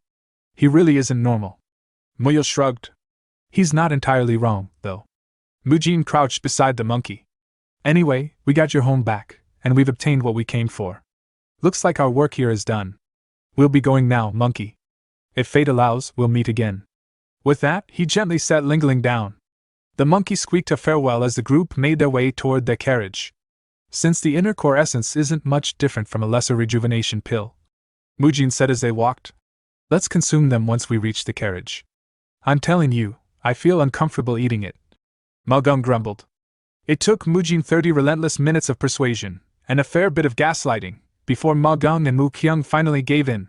He really isn't normal. Muyul shrugged. He's not entirely wrong, though. Mujin crouched beside the monkey. Anyway, we got your home back, and we've obtained what we came for. Looks like our work here is done. We'll be going now, monkey. If fate allows, we'll meet again. With that, he gently set Lingling down. The monkey squeaked a farewell as the group made their way toward their carriage. Since the inner core essence isn't much different from a lesser rejuvenation pill, Mujin said as they walked, let's consume them once we reach the carriage. I'm telling you, I feel uncomfortable eating it. Mu-gung grumbled. It took Mujin 30 relentless minutes of persuasion, and a fair bit of gaslighting, before Mu-gung and Mu-kyung finally gave in.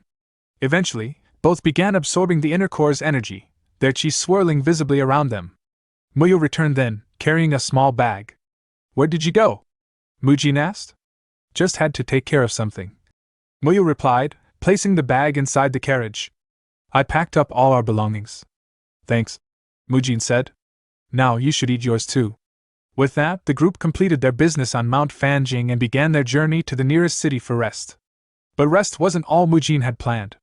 Eventually, both began absorbing the inner core's energy, their chi swirling visibly around them. Muyo returned then, carrying a small bag. Where did you go? Mujin asked. Just had to take care of something. Muyo replied, placing the bag inside the carriage. I packed up all our belongings. Thanks, Mujin said. Now you should eat yours too. With that, the group completed their business on Mount Fanjing and began their journey to the nearest city for rest. But rest wasn't all Mujin had planned.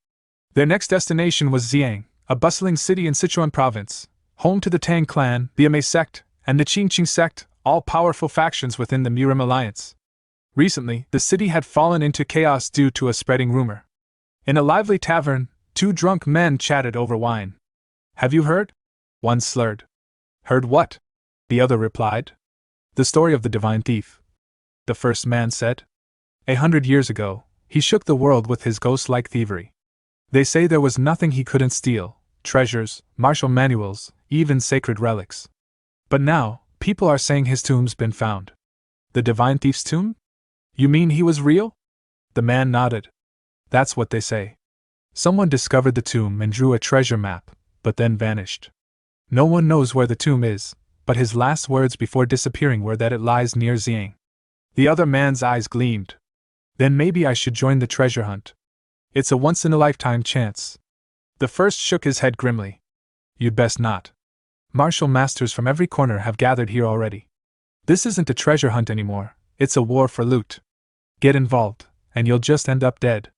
Their next destination was Xiang, a bustling city in Sichuan province, home to the Tang clan, the Ame sect, and the Qingqing sect, all powerful factions within the Murim alliance. Recently, the city had fallen into chaos due to a spreading rumor. In a lively tavern, two drunk men chatted over wine. Have you heard? One slurred. Heard what? The other replied. The story of the divine thief. The first man said. 100 years ago, he shook the world with his ghost-like thievery. They say there was nothing he couldn't steal, treasures, martial manuals, even sacred relics. But now, people are saying his tomb's been found. The divine thief's tomb? You mean he was real? The man nodded. That's what they say. Someone discovered the tomb and drew a treasure map, but then vanished. No one knows where the tomb is, but his last words before disappearing were that it lies near Xiang. The other man's eyes gleamed. Then maybe I should join the treasure hunt. It's a once-in-a-lifetime chance. The first shook his head grimly. You'd best not. Martial masters from every corner have gathered here already. This isn't a treasure hunt anymore, it's a war for loot. Get involved, and you'll just end up dead.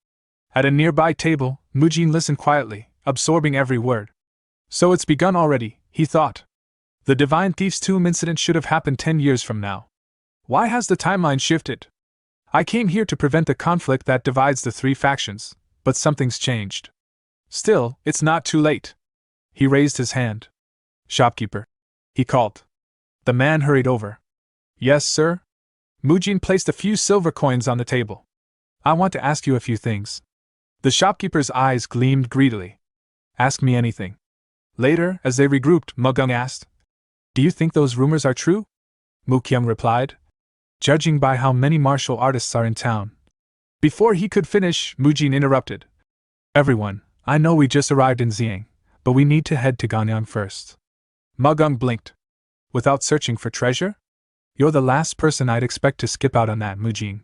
At a nearby table, Mujin listened quietly, absorbing every word. So it's begun already, he thought. The Divine Thief's Tomb incident should have happened 10 years from now. Why has the timeline shifted? I came here to prevent the conflict that divides the three factions, but something's changed. Still, it's not too late. He raised his hand. Shopkeeper, he called. The man hurried over. Yes, sir? Mujin placed a few silver coins on the table. I want to ask you a few things. The shopkeeper's eyes gleamed greedily. Ask me anything. Later, as they regrouped, Mugung asked, Do you think those rumors are true? Mukyung replied, Judging by how many martial artists are in town. Before he could finish, Mujin interrupted. Everyone, I know we just arrived in Xiang, but we need to head to Ganyang first. Mugung blinked. Without searching for treasure? You're the last person I'd expect to skip out on that, Mujin.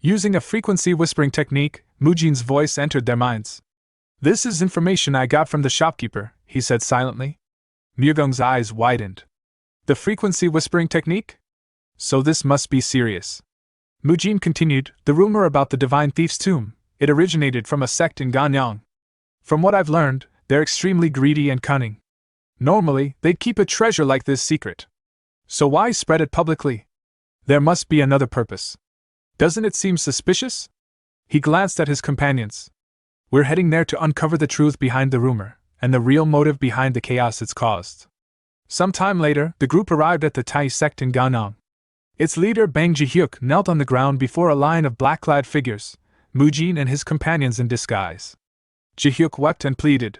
Using a frequency whispering technique, Mujin's voice entered their minds. This is information I got from the shopkeeper, he said silently. Mugung's eyes widened. The frequency whispering technique? So this must be serious. Mujin continued, the rumor about the Divine Thief's Tomb, it originated from a sect in Ganyang. From what I've learned, they're extremely greedy and cunning. Normally, they'd keep a treasure like this secret. So why spread it publicly? There must be another purpose. Doesn't it seem suspicious? He glanced at his companions. We're heading there to uncover the truth behind the rumor, and the real motive behind the chaos it's caused. Some time later, the group arrived at the Tai sect in Ganyang. Its leader Bang Jihyuk knelt on the ground before a line of black-clad figures, Mujin and his companions in disguise. Jihyuk wept and pleaded.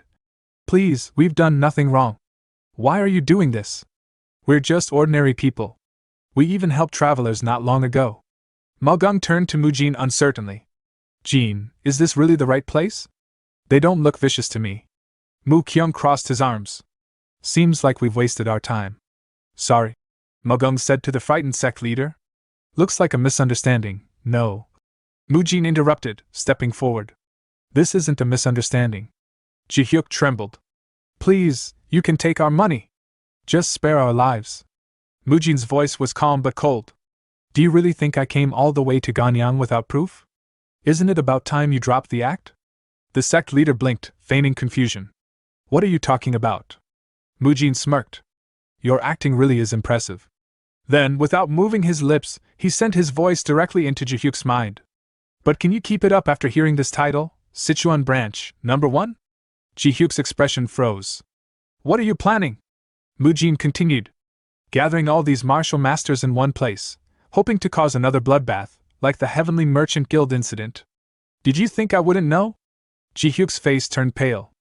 Please, we've done nothing wrong. Why are you doing this? We're just ordinary people. We even helped travelers not long ago. Mugung turned to Mujin uncertainly. Jin, is this really the right place? They don't look vicious to me. Mu Kyung crossed his arms. Seems like we've wasted our time. Sorry, Mugung said to the frightened sect leader. Looks like a misunderstanding, no. Mujin interrupted, stepping forward. This isn't a misunderstanding. Jihyuk trembled. Please, you can take our money. Just spare our lives. Mujin's voice was calm but cold. Do you really think I came all the way to Ganyang without proof? Isn't it about time you dropped the act? The sect leader blinked, feigning confusion. What are you talking about? Mujin smirked. Your acting really is impressive. Then, without moving his lips, he sent his voice directly into Jihyuk's mind. But can you keep it up after hearing this title, Sichuan Branch, number 1? Jihyuk's expression froze. What are you planning? Mujin continued. Gathering all these martial masters in one place, hoping to cause another bloodbath, like the Heavenly Merchant Guild incident. Did you think I wouldn't know? Jihyuk's face turned pale.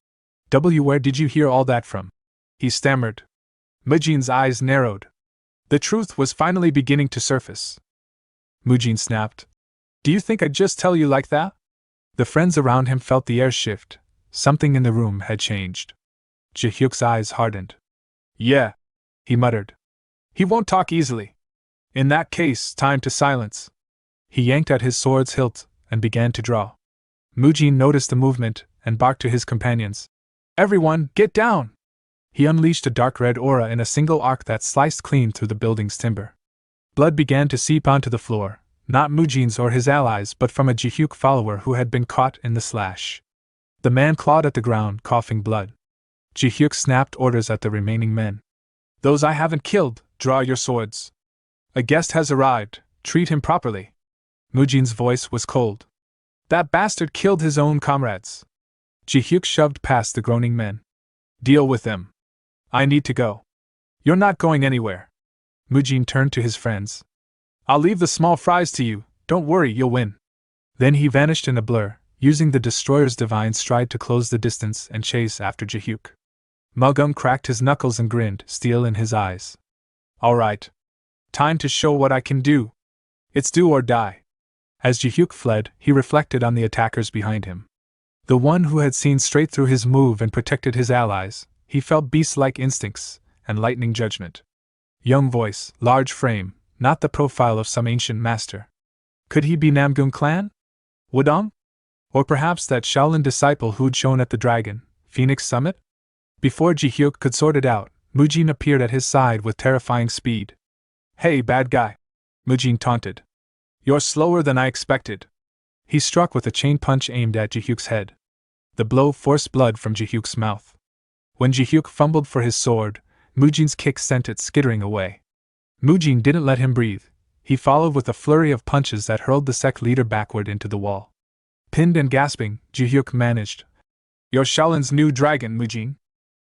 Where did you hear all that from? He stammered. Mujin's eyes narrowed. The truth was finally beginning to surface. Mujin snapped. Do you think I'd just tell you like that? The friends around him felt the air shift, something in the room had changed. Ji-hyuk's eyes hardened. Yeah, he muttered. He won't talk easily. In that case, time to silence. He yanked at his sword's hilt and began to draw. Mujin noticed the movement and barked to his companions. Everyone, get down! He unleashed a dark red aura in a single arc that sliced clean through the building's timber. Blood began to seep onto the floor, not Mujin's or his allies but from a Ji-hyuk follower who had been caught in the slash. The man clawed at the ground, coughing blood. Ji-hyuk snapped orders at the remaining men. Those I haven't killed, draw your swords. A guest has arrived, treat him properly. Mujin's voice was cold. That bastard killed his own comrades. Ji-hyuk shoved past the groaning men. Deal with them. I need to go. You're not going anywhere. Mujin turned to his friends. I'll leave the small fries to you, don't worry, you'll win. Then he vanished in a blur, using the destroyer's divine stride to close the distance and chase after Ji-hyuk. Mugum cracked his knuckles and grinned, steel in his eyes. All right. Time to show what I can do. It's do or die. As Ji-hyuk fled, he reflected on the attackers behind him. The one who had seen straight through his move and protected his allies, he felt beast-like instincts and lightning judgment. Young voice, large frame, not the profile of some ancient master. Could he be Namgun clan? Wudong? Or perhaps that Shaolin disciple who'd shown at the Dragon, Phoenix Summit? Before Ji-hyuk could sort it out, Mujin appeared at his side with terrifying speed. Hey, bad guy! Mujin taunted. You're slower than I expected. He struck with a chain punch aimed at Ji-hyuk's head. The blow forced blood from Ji-hyuk's mouth. When Ji-hyuk fumbled for his sword, Mujin's kick sent it skittering away. Mujin didn't let him breathe. He followed with a flurry of punches that hurled the sect leader backward into the wall. Pinned and gasping, Ji-hyuk managed. You're Shaolin's new dragon, Mujin.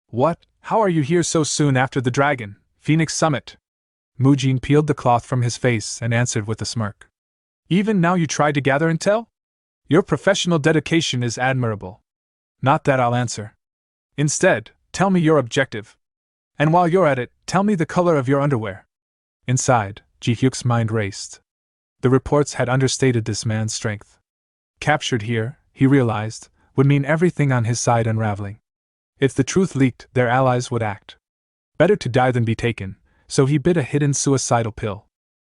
What? How are you here so soon after the Dragon, Phoenix Summit? Mujin peeled the cloth from his face and answered with a smirk. Even now you try to gather intel? Your professional dedication is admirable. Not that I'll answer. Instead, tell me your objective. And while you're at it, tell me the color of your underwear. Inside, Ji-hyuk's mind raced. The reports had understated this man's strength. Captured here, he realized, would mean everything on his side unraveling. If the truth leaked, their allies would act. Better to die than be taken, so he bit a hidden suicidal pill.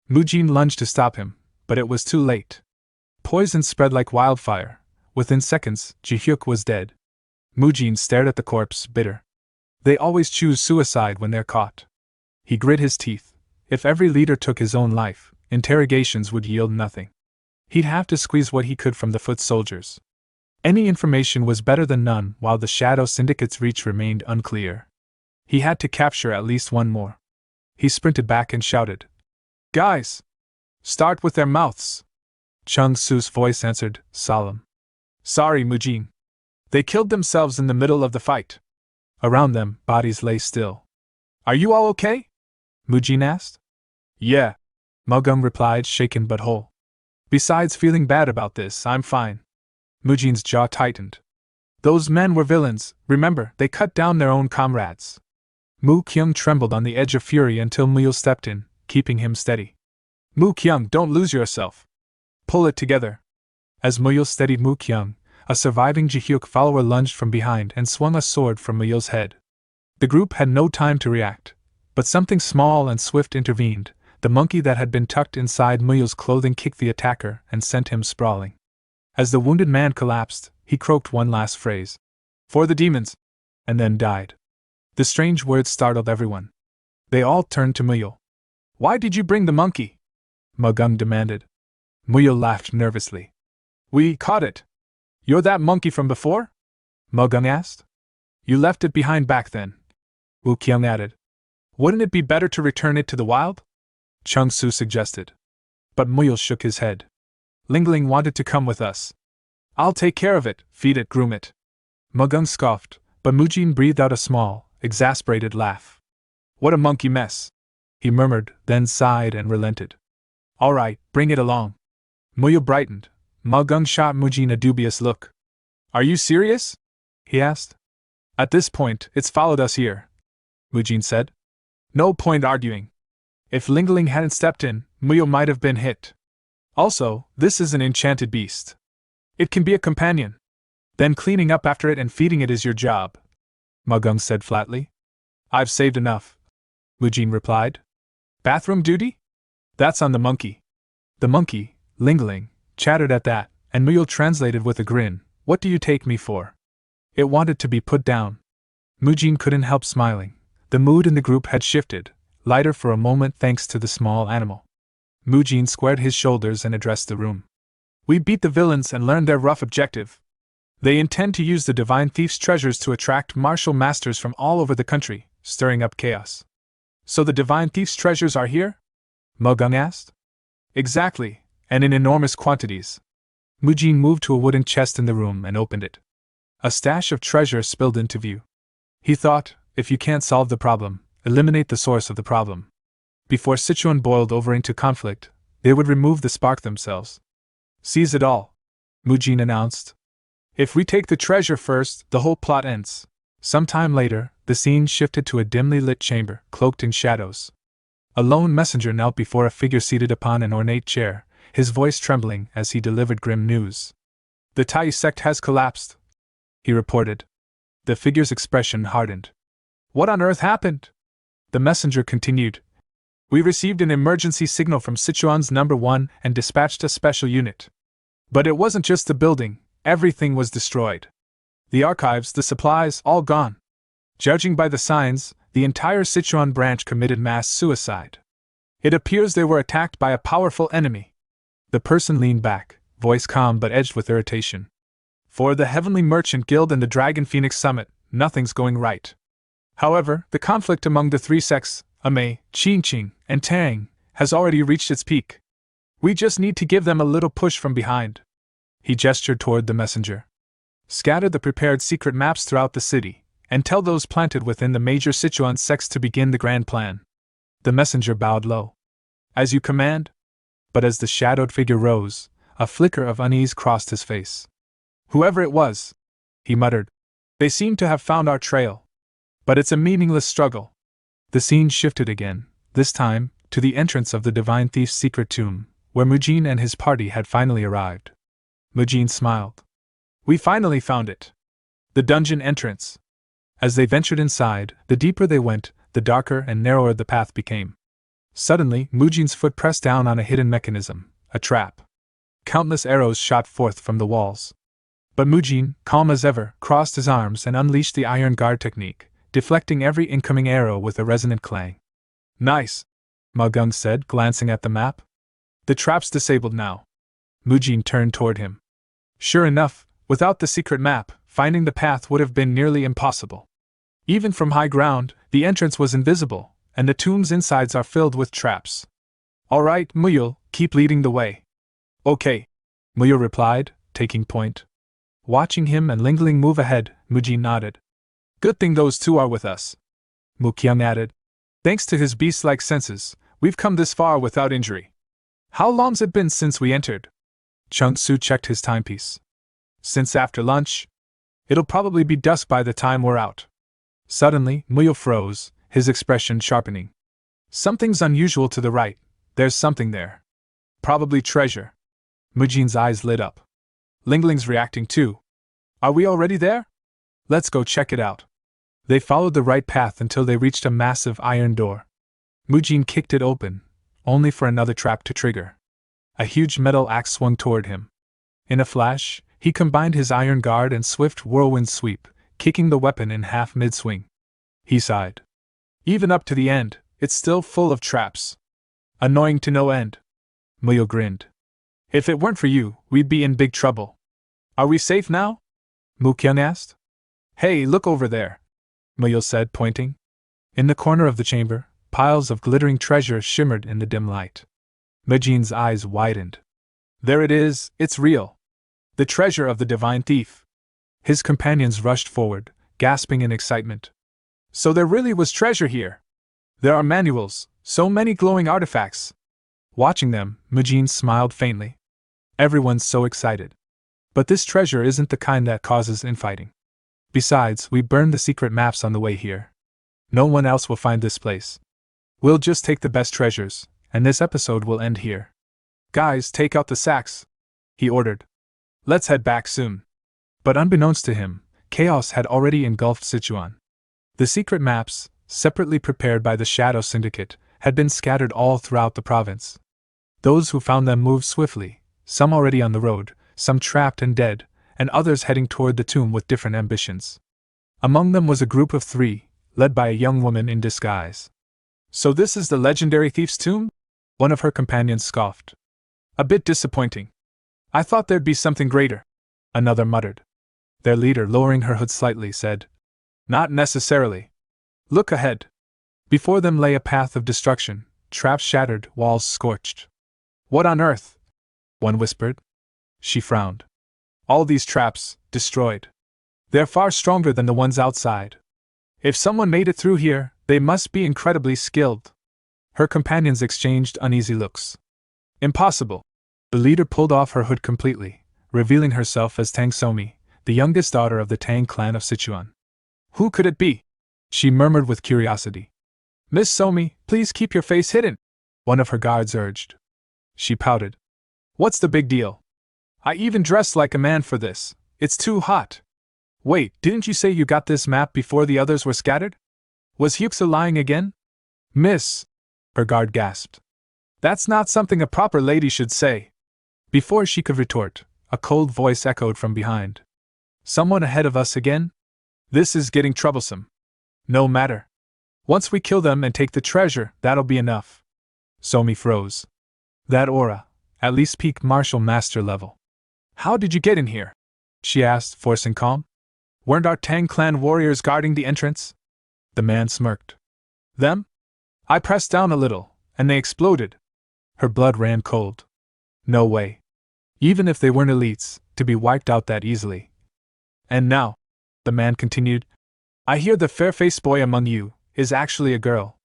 Mujin lunged to stop him, but it was too late. Poison spread like wildfire. Within seconds, Ji-hyuk was dead. Mujin stared at the corpse, bitter. They always choose suicide when they're caught. He grit his teeth. If every leader took his own life, interrogations would yield nothing. He'd have to squeeze what he could from the foot soldiers. Any information was better than none while the Shadow Syndicate's reach remained unclear. He had to capture at least one more. He sprinted back and shouted. Guys! Start with their mouths! Chung Su's voice answered, solemn. Sorry, Mujin. They killed themselves in the middle of the fight. Around them, bodies lay still. Are you all okay? Mujin asked. Yeah, Mugum replied, shaken but whole. Besides feeling bad about this, I'm fine. Mujin's jaw tightened. Those men were villains, remember, they cut down their own comrades. Mu Kyung trembled on the edge of fury until Muyul stepped in, keeping him steady. Mu Kyung, don't lose yourself. Pull it together. As Muyul steadied Mu Kyung, a surviving Ji-hyuk follower lunged from behind and swung a sword from Muyul's head. The group had no time to react, but something small and swift intervened. The monkey that had been tucked inside Muyul's clothing kicked the attacker and sent him sprawling. As the wounded man collapsed, he croaked one last phrase. For the demons! And then died. The strange words startled everyone. They all turned to Muyul. Why did you bring the monkey? Mugum demanded. Muyul laughed nervously. We caught it. You're that monkey from before? Mugum asked. You left it behind back then. Wu Kyung added. Wouldn't it be better to return it to the wild? Chung Su suggested. But Muyul shook his head. Lingling wanted to come with us. I'll take care of it, feed it, groom it. Mugum scoffed, but Mujin breathed out a small, exasperated laugh. What a monkey mess, he murmured, then sighed and relented. All right, bring it along. Muyul brightened. Mugum shot Mujin a dubious look. Are you serious? He asked. At this point, it's followed us here, Mujin said. No point arguing. If Lingling hadn't stepped in, Muyul might have been hit. Also, this is an enchanted beast. It can be a companion. Then cleaning up after it and feeding it is your job, Magung said flatly. I've saved enough, Mujin replied. Bathroom duty? That's on the monkey. The monkey, Lingling, chattered at that, and Muyul translated with a grin, What do you take me for? It wanted to be put down. Mujin couldn't help smiling. The mood in the group had shifted, lighter for a moment thanks to the small animal. Mujin squared his shoulders and addressed the room. We beat the villains and learned their rough objective. They intend to use the Divine Thief's treasures to attract martial masters from all over the country, stirring up chaos. So the Divine Thief's treasures are here? Magung asked. Exactly, and in enormous quantities. Mujin moved to a wooden chest in the room and opened it. A stash of treasure spilled into view. He thought, if you can't solve the problem, eliminate the source of the problem. Before Sichuan boiled over into conflict, they would remove the spark themselves. Seize it all, Mujin announced. If we take the treasure first, the whole plot ends. Some time later, the scene shifted to a dimly lit chamber, cloaked in shadows. A lone messenger knelt before a figure seated upon an ornate chair, his voice trembling as he delivered grim news. The Tai sect has collapsed, he reported. The figure's expression hardened. What on earth happened? The messenger continued. We received an emergency signal from Sichuan's number 1 and dispatched a special unit. But it wasn't just the building, everything was destroyed. The archives, the supplies, all gone. Judging by the signs, the entire Sichuan branch committed mass suicide. It appears they were attacked by a powerful enemy. The person leaned back, voice calm but edged with irritation. For the Heavenly Merchant Guild and the Dragon Phoenix Summit, nothing's going right. However, the conflict among the three sects, Amei, Qingqing, and Tang, has already reached its peak. We just need to give them a little push from behind. He gestured toward the messenger. Scatter the prepared secret maps throughout the city, and tell those planted within the major Sichuan sects to begin the grand plan. The messenger bowed low. As you command? But as the shadowed figure rose, a flicker of unease crossed his face. Whoever it was, he muttered, they seem to have found our trail. But it's a meaningless struggle. The scene shifted again, this time, to the entrance of the Divine Thief's secret tomb, where Mujin and his party had finally arrived. Mujin smiled. We finally found it. The dungeon entrance. As they ventured inside, the deeper they went, the darker and narrower the path became. Suddenly, Mujin's foot pressed down on a hidden mechanism, a trap. Countless arrows shot forth from the walls. But Mujin, calm as ever, crossed his arms and unleashed the iron guard technique, deflecting every incoming arrow with a resonant clang. Nice, Magung said, glancing at the map. The trap's disabled now. Mujin turned toward him. Sure enough, without the secret map, finding the path would have been nearly impossible. Even from high ground, the entrance was invisible, and the tomb's insides are filled with traps. All right, Muyul, keep leading the way. Okay, Muyul replied, taking point. Watching him and Lingling move ahead, Mujin nodded. Good thing those two are with us. Mukyung added. Thanks to his beast-like senses, we've come this far without injury. How long's it been since we entered? Chung Su checked his timepiece. Since after lunch. It'll probably be dusk by the time we're out. Suddenly, Muyul froze, his expression sharpening. Something's unusual to the right, there's something there. Probably treasure. Mujin's eyes lit up. Lingling's reacting too. Are we already there? Let's go check it out. They followed the right path until they reached a massive iron door. Mujin kicked it open, only for another trap to trigger. A huge metal axe swung toward him. In a flash, he combined his iron guard and swift whirlwind sweep, kicking the weapon in half mid-swing. He sighed. Even up to the end, it's still full of traps. Annoying to no end. Muyul grinned. If it weren't for you, we'd be in big trouble. Are we safe now? Mukyung asked. Hey, look over there, Muyul said, pointing. In the corner of the chamber, piles of glittering treasure shimmered in the dim light. Mujin's eyes widened. There it is, it's real. The treasure of the Divine Thief. His companions rushed forward, gasping in excitement. So there really was treasure here. There are manuals, so many glowing artifacts. Watching them, Mujin smiled faintly. Everyone's so excited. But this treasure isn't the kind that causes infighting. Besides, we burned the secret maps on the way here. No one else will find this place. We'll just take the best treasures, and this episode will end here. Guys, take out the sacks, he ordered. Let's head back soon. But unbeknownst to him, chaos had already engulfed Sichuan. The secret maps, separately prepared by the Shadow Syndicate, had been scattered all throughout the province. Those who found them moved swiftly, some already on the road, some trapped and dead, and others heading toward the tomb with different ambitions. Among them was a group of 3, led by a young woman in disguise. "So this is the legendary thief's tomb?" one of her companions scoffed. "A bit disappointing. I thought there'd be something greater," another muttered. Their leader, lowering her hood slightly, said, "Not necessarily. Look ahead." Before them lay a path of destruction, traps shattered, walls scorched. "What on earth?" one whispered. She frowned. "All these traps, destroyed. They're far stronger than the ones outside. If someone made it through here, they must be incredibly skilled." Her companions exchanged uneasy looks. "Impossible." The leader pulled off her hood completely, revealing herself as Tang Somi, the youngest daughter of the Tang clan of Sichuan. "Who could it be?" she murmured with curiosity. "Miss Somi, please keep your face hidden," one of her guards urged. She pouted. "What's the big deal? I even dressed like a man for this. It's too hot." "Wait, didn't you say you got this map before the others were scattered? Was Hyuksa lying again?" "Miss," her guard gasped. "That's not something a proper lady should say." Before she could retort, a cold voice echoed from behind. "Someone ahead of us again? This is getting troublesome." "No matter. Once we kill them and take the treasure, that'll be enough." Somi froze. That aura, at least peak martial master level. "How did you get in here?" she asked, forcing calm. "Weren't our Tang clan warriors guarding the entrance?" The man smirked. "Them? I pressed down a little, and they exploded." Her blood ran cold. No way. Even if they weren't elites, to be wiped out that easily. "And now," the man continued, "I hear the fair-faced boy among you is actually a girl."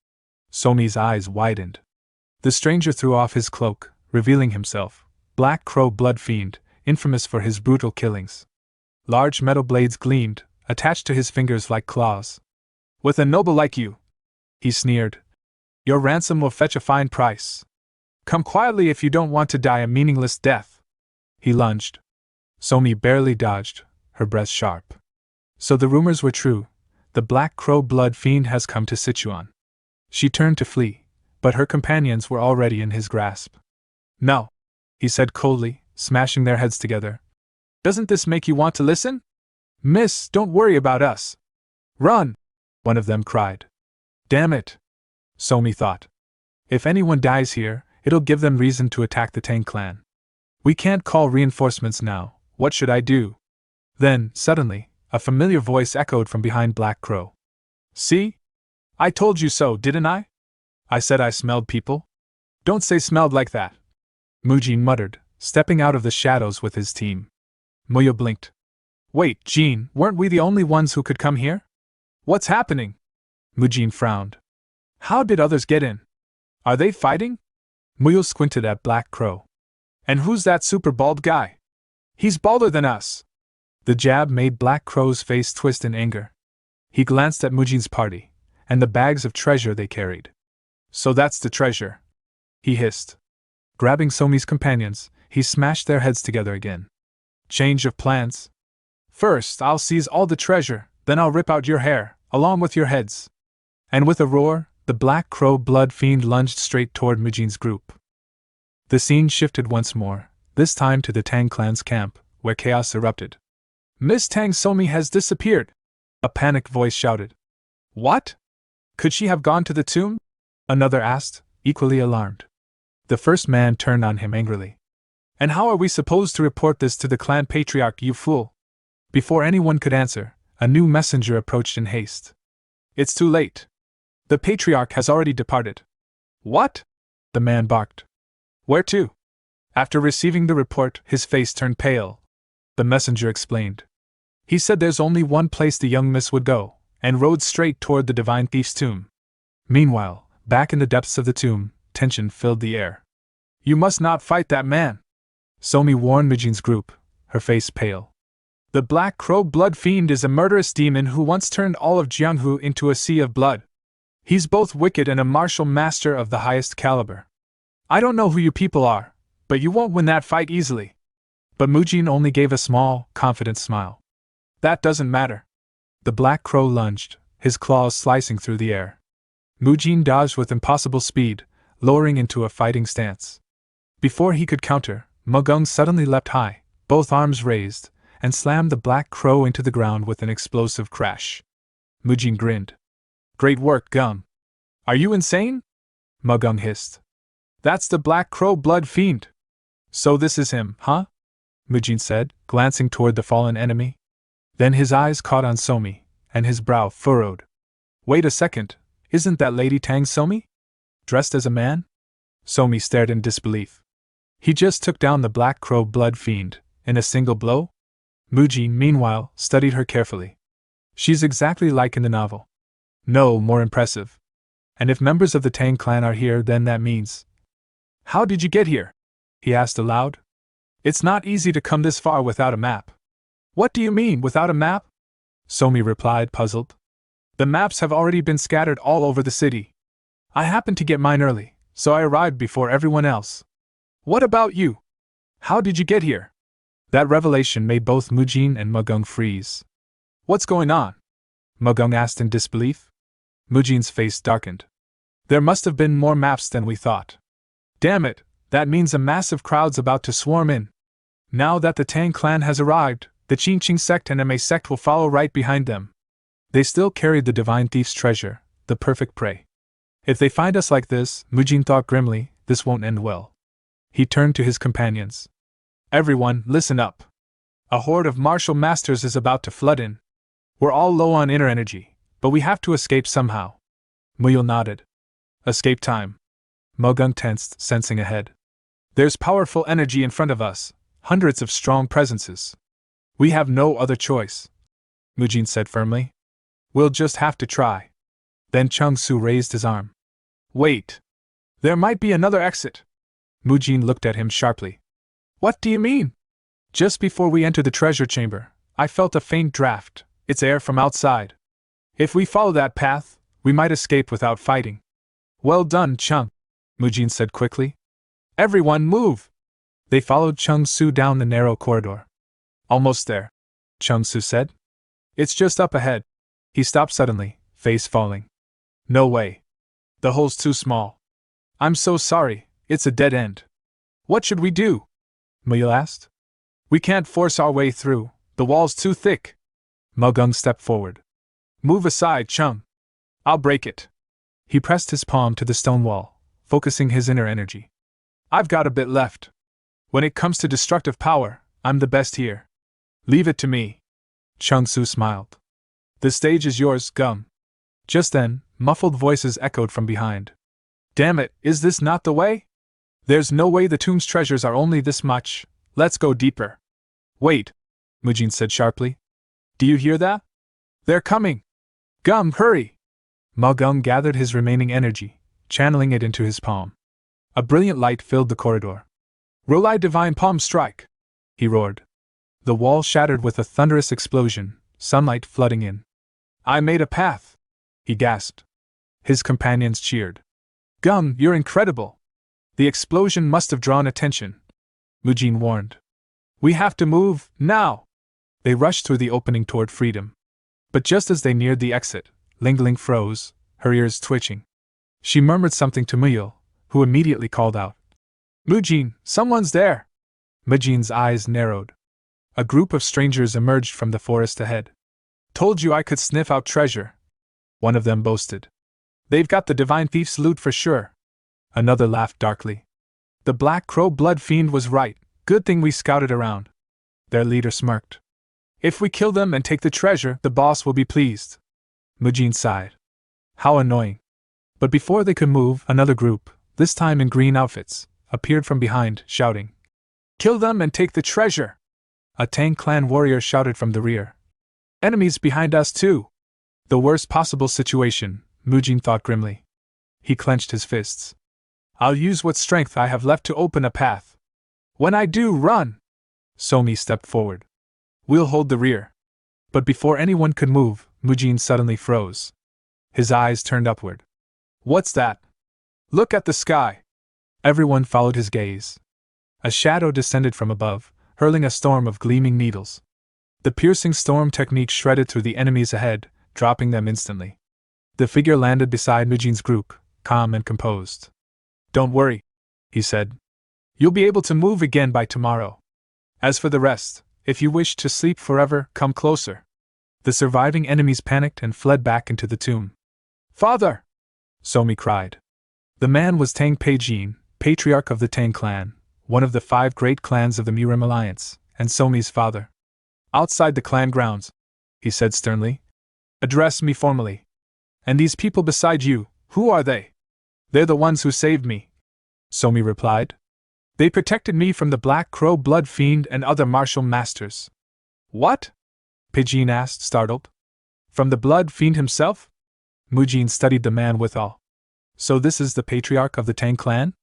Somi's eyes widened. The stranger threw off his cloak, revealing himself, Black Crow Blood Fiend, infamous for his brutal killings. Large metal blades gleamed, attached to his fingers like claws. "With a noble like you," he sneered, "your ransom will fetch a fine price. Come quietly if you don't want to die a meaningless death." He lunged. Somi barely dodged, her breath sharp. So the rumors were true. The Black Crow Blood Fiend has come to Sichuan. She turned to flee, but her companions were already in his grasp. "No," he said coldly, smashing their heads together. "Doesn't this make you want to listen? Miss, don't worry about us. Run!" one of them cried. "Damn it," Somi thought. "If anyone dies here, it'll give them reason to attack the Tang clan. We can't call reinforcements now. What should I do?" Then, suddenly, a familiar voice echoed from behind Black Crow. "See? I told you so, didn't I? I said I smelled people." "Don't say smelled like that," Mujin muttered, stepping out of the shadows with his team. Muyo blinked. "Wait, Jean, weren't we the only ones who could come here? What's happening?" Mujin frowned. "How did others get in? Are they fighting?" Muyo squinted at Black Crow. "And who's that super bald guy? He's balder than us." The jab made Black Crow's face twist in anger. He glanced at Mujin's party, and the bags of treasure they carried. "So that's the treasure," he hissed. Grabbing Somi's companions, he smashed their heads together again. "Change of plans? First, I'll seize all the treasure, then I'll rip out your hair, along with your heads." And with a roar, the Black Crow Blood Fiend lunged straight toward Mujin's group. The scene shifted once more, this time to the Tang clan's camp, where chaos erupted. "Miss Tang Somi has disappeared!" a panicked voice shouted. "What? Could she have gone to the tomb?" another asked, equally alarmed. The first man turned on him angrily. "And how are we supposed to report this to the clan patriarch, you fool?" Before anyone could answer, a new messenger approached in haste. "It's too late. The patriarch has already departed." "What?" the man barked. "Where to?" After receiving the report, his face turned pale. The messenger explained. "He said there's only one place the young miss would go, and rode straight toward the divine thief's tomb." Meanwhile, back in the depths of the tomb, tension filled the air. "You must not fight that man," Somi warned Mijin's group, her face pale. "The Black Crow Blood Fiend is a murderous demon who once turned all of Jianghu into a sea of blood. He's both wicked and a martial master of the highest caliber. I don't know who you people are, but you won't win that fight easily." But Mujin only gave a small, confident smile. That doesn't matter. The black crow lunged, his claws slicing through the air. Mujin dodged with impossible speed, lowering into a fighting stance. Before he could counter, Magung suddenly leapt high, both arms raised, and slammed the black crow into the ground with an explosive crash. Mujin grinned. Great work, Gum. Are you insane? Magung hissed. That's the black crow blood fiend. So this is him, huh? Mujin said, glancing toward the fallen enemy. Then his eyes caught on Somi, and his brow furrowed. Wait a second, isn't that Lady Tang Somi? Dressed as a man? Somi stared in disbelief. He just took down the black crow blood fiend, in a single blow? Mujin, meanwhile, studied her carefully. She's exactly like in the novel. No, more impressive. And if members of the Tang clan are here, then that means… How did you get here? He asked aloud. It's not easy to come this far without a map. What do you mean, without a map? Somi replied, puzzled. The maps have already been scattered all over the city. I happened to get mine early, so I arrived before everyone else. What about you? How did you get here? That revelation made both Mujin and Magung freeze. What's going on? Magung asked in disbelief. Mujin's face darkened. There must have been more maps than we thought. Damn it, that means a massive crowd's about to swarm in. Now that the Tang clan has arrived, the Qingqing sect and Ma sect will follow right behind them. They still carried the divine thief's treasure, the perfect prey. If they find us like this, Mujin thought grimly, this won't end well. He turned to his companions. Everyone, listen up. A horde of martial masters is about to flood in. We're all low on inner energy, but we have to escape somehow. Muyul nodded. Escape time. Magung tensed, sensing ahead. There's powerful energy in front of us, hundreds of strong presences. We have no other choice, Mujin said firmly. We'll just have to try. Then Chung Su raised his arm. Wait. There might be another exit. Mujin looked at him sharply. What do you mean? Just before we entered the treasure chamber, I felt a faint draft. It's air from outside. If we follow that path, we might escape without fighting. Well done, Chung, Mujin said quickly. Everyone move! They followed Chung Su down the narrow corridor. Almost there, Chung Su said. It's just up ahead. He stopped suddenly, face falling. No way. The hole's too small. I'm so sorry, it's a dead end. What should we do? Muyul asked. We can't force our way through, the wall's too thick. Magung stepped forward. Move aside, Chung. I'll break it. He pressed his palm to the stone wall, focusing his inner energy. I've got a bit left. When it comes to destructive power, I'm the best here. Leave it to me. Chung Su smiled. The stage is yours, Gum. Just then, muffled voices echoed from behind. Damn it, is this not the way? There's no way the tomb's treasures are only this much. Let's go deeper. Wait, Mujin said sharply. Do you hear that? They're coming. Gum, hurry! Magung gathered his remaining energy, channeling it into his palm. A brilliant light filled the corridor. Roll divine palm strike! He roared. The wall shattered with a thunderous explosion, sunlight flooding in. I made a path! He gasped. His companions cheered. Gum, you're incredible! The explosion must have drawn attention, Mujin warned. We have to move, now! They rushed through the opening toward freedom. But just as they neared the exit, Ling Ling froze, her ears twitching. She murmured something to Muyul, who immediately called out. Mujin, someone's there! Mujin's eyes narrowed. A group of strangers emerged from the forest ahead. Told you I could sniff out treasure, one of them boasted. They've got the divine thief's loot for sure. Another laughed darkly. The black crow blood fiend was right, good thing we scouted around. Their leader smirked. If we kill them and take the treasure, the boss will be pleased. Mujin sighed. How annoying. But before they could move, another group, this time in green outfits, appeared from behind, shouting. Kill them and take the treasure! A Tang clan warrior shouted from the rear. Enemies behind us too! The worst possible situation, Mujin thought grimly. He clenched his fists. I'll use what strength I have left to open a path. When I do, run! Somi stepped forward. We'll hold the rear. But before anyone could move, Mujin suddenly froze. His eyes turned upward. What's that? Look at the sky! Everyone followed his gaze. A shadow descended from above, hurling a storm of gleaming needles. The piercing storm technique shredded through the enemies ahead, dropping them instantly. The figure landed beside Mujin's group, calm and composed. "Don't worry," he said. "You'll be able to move again by tomorrow. As for the rest, if you wish to sleep forever, come closer." The surviving enemies panicked and fled back into the tomb. "Father!" Somi cried. The man was Tang Peijin, patriarch of the Tang clan, one of the 5 great clans of the Murim Alliance, and Somi's father. "Outside the clan grounds," he said sternly. "Address me formally. And these people beside you, who are they?" "They're the ones who saved me," Somi replied. "They protected me from the Black Crow Blood Fiend and other martial masters." "What?" Peijin asked, startled. "From the Blood Fiend himself?" Mujin studied the man with awe. "So this is the patriarch of the Tang clan?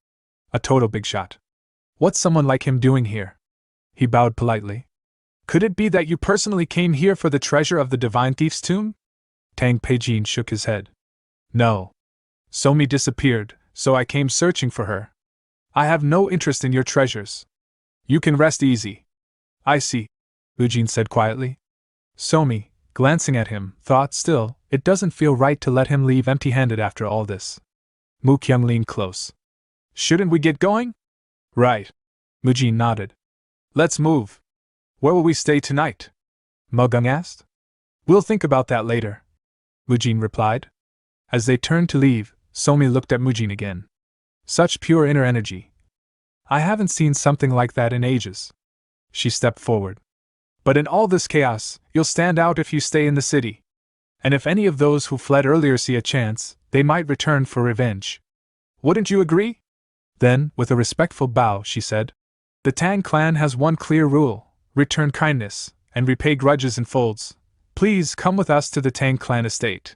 A total big shot. What's someone like him doing here?" He bowed politely. "Could it be that you personally came here for the treasure of the Divine Thief's tomb?" Tang Peijin shook his head. "No. Somi disappeared, so I came searching for her. I have no interest in your treasures. You can rest easy." "I see," Mujin said quietly. Somi, glancing at him, thought still, it doesn't feel right to let him leave empty-handed after all this. Mu Kyung leaned close. "Shouldn't we get going?" "Right." Mujin nodded. "Let's move." "Where will we stay tonight?" Mugung asked. "We'll think about that later," Mujin replied. As they turned to leave, Somi looked at Mujin again. Such pure inner energy. "I haven't seen something like that in ages." She stepped forward. "But in all this chaos, you'll stand out if you stay in the city. And if any of those who fled earlier see a chance, they might return for revenge. Wouldn't you agree?" Then, with a respectful bow, she said, "The Tang clan has one clear rule: return kindness, and repay grudges in folds. Please come with us to the Tang clan estate.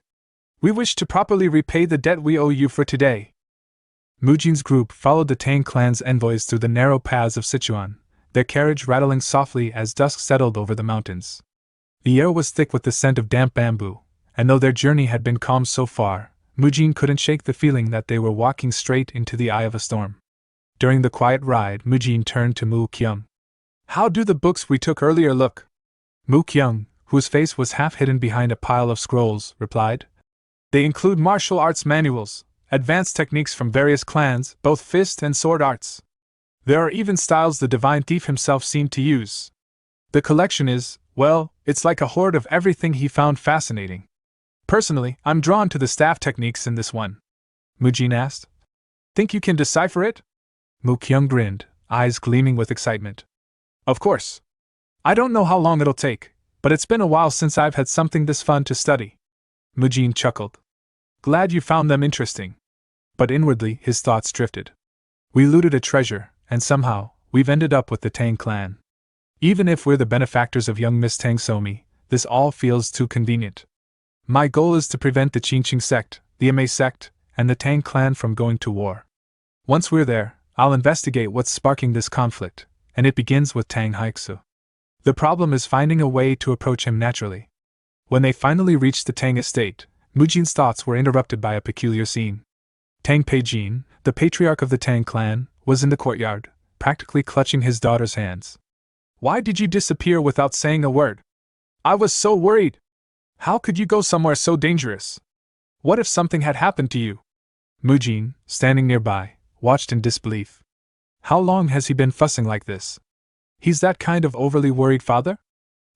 We wish to properly repay the debt we owe you for today." Mujin's group followed the Tang clan's envoys through the narrow paths of Sichuan, their carriage rattling softly as dusk settled over the mountains. The air was thick with the scent of damp bamboo, and though their journey had been calm so far, Mujin couldn't shake the feeling that they were walking straight into the eye of a storm. During the quiet ride, Mujin turned to Mu Kyung. "How do the books we took earlier look?" Mu Kyung, whose face was half hidden behind a pile of scrolls, replied. "They include martial arts manuals, advanced techniques from various clans, both fist and sword arts. There are even styles the Divine Thief himself seemed to use. The collection is, well, it's like a hoard of everything he found fascinating. Personally, I'm drawn to the staff techniques in this one." Mujin asked. "Think you can decipher it?" Mu Kyung grinned, eyes gleaming with excitement. "Of course. I don't know how long it'll take, but it's been a while since I've had something this fun to study." Mujin chuckled. "Glad you found them interesting." But inwardly, his thoughts drifted. "We looted a treasure, and somehow, we've ended up with the Tang clan. Even if we're the benefactors of young Miss Tang Somi, this all feels too convenient. My goal is to prevent the Qingqing sect, the Ma sect, and the Tang clan from going to war. Once we're there, I'll investigate what's sparking this conflict, and it begins with Tang Haixu. The problem is finding a way to approach him naturally." When they finally reached the Tang estate, Mujin's thoughts were interrupted by a peculiar scene. Tang Peijin, the patriarch of the Tang clan, was in the courtyard, practically clutching his daughter's hands. "Why did you disappear without saying a word? I was so worried. How could you go somewhere so dangerous? What if something had happened to you?" Mujin, standing nearby, watched in disbelief. How long has he been fussing like this? He's that kind of overly worried father?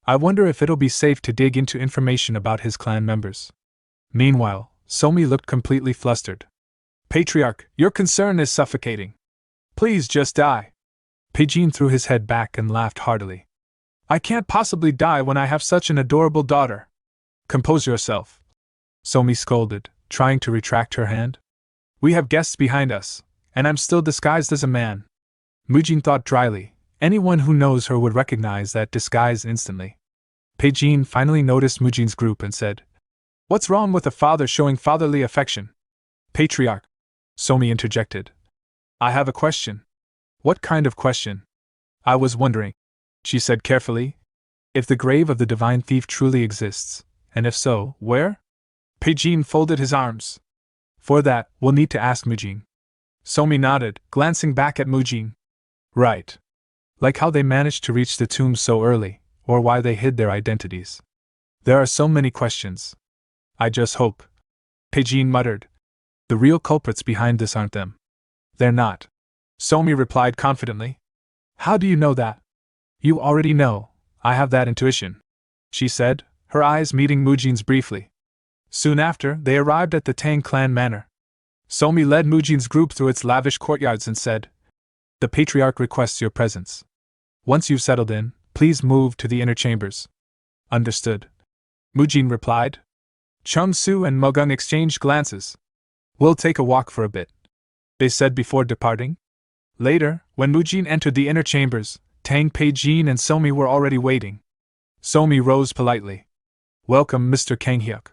I wonder if it'll be safe to dig into information about his clan members. Meanwhile, Somi looked completely flustered. "Patriarch, your concern is suffocating. Please just die." Peijin threw his head back and laughed heartily. "I can't possibly die when I have such an adorable daughter." "Compose yourself," Somi scolded, trying to retract her hand. "We have guests behind us, and I'm still disguised as a man." Mujin thought dryly, anyone who knows her would recognize that disguise instantly. Peijin finally noticed Mujin's group and said, "What's wrong with a father showing fatherly affection?" "Patriarch," Somi interjected. "I have a question." "What kind of question?" "I was wondering," she said carefully, "if the grave of the Divine Thief truly exists, and if so, where?" Peijin folded his arms. "For that, we'll need to ask Mujin." Somi nodded, glancing back at Mujin. "Right. Like how they managed to reach the tomb so early, or why they hid their identities. There are so many questions. I just hope. Peijin muttered. The real culprits behind this aren't them. They're not. Somi replied confidently. How do you know that? You already know, I have that intuition, she said, her eyes meeting Mujin's briefly. Soon after, they arrived at the Tang clan manor. Somi led Mujin's group through its lavish courtyards and said, The patriarch requests your presence. Once you've settled in, please move to the inner chambers. Understood. Mujin replied. Chum-Su and Mugung exchanged glances. We'll take a walk for a bit, they said before departing. Later, when Mujin entered the inner chambers, Tang Peijin and Somi were already waiting. Somi rose politely. Welcome, Mr. Kanghyuk.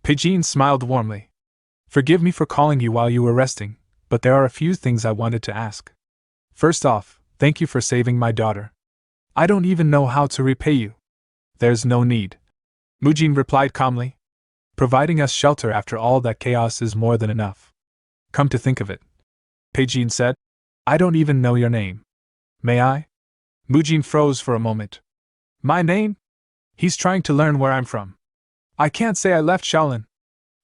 Peijin smiled warmly. Forgive me for calling you while you were resting, but there are a few things I wanted to ask. First off, thank you for saving my daughter. I don't even know how to repay you. There's no need, Mujin replied calmly. Providing us shelter after all that chaos is more than enough. Come to think of it, Peijin said, I don't even know your name. May I? Mujin froze for a moment. My name? He's trying to learn where I'm from. I can't say I left Shaolin.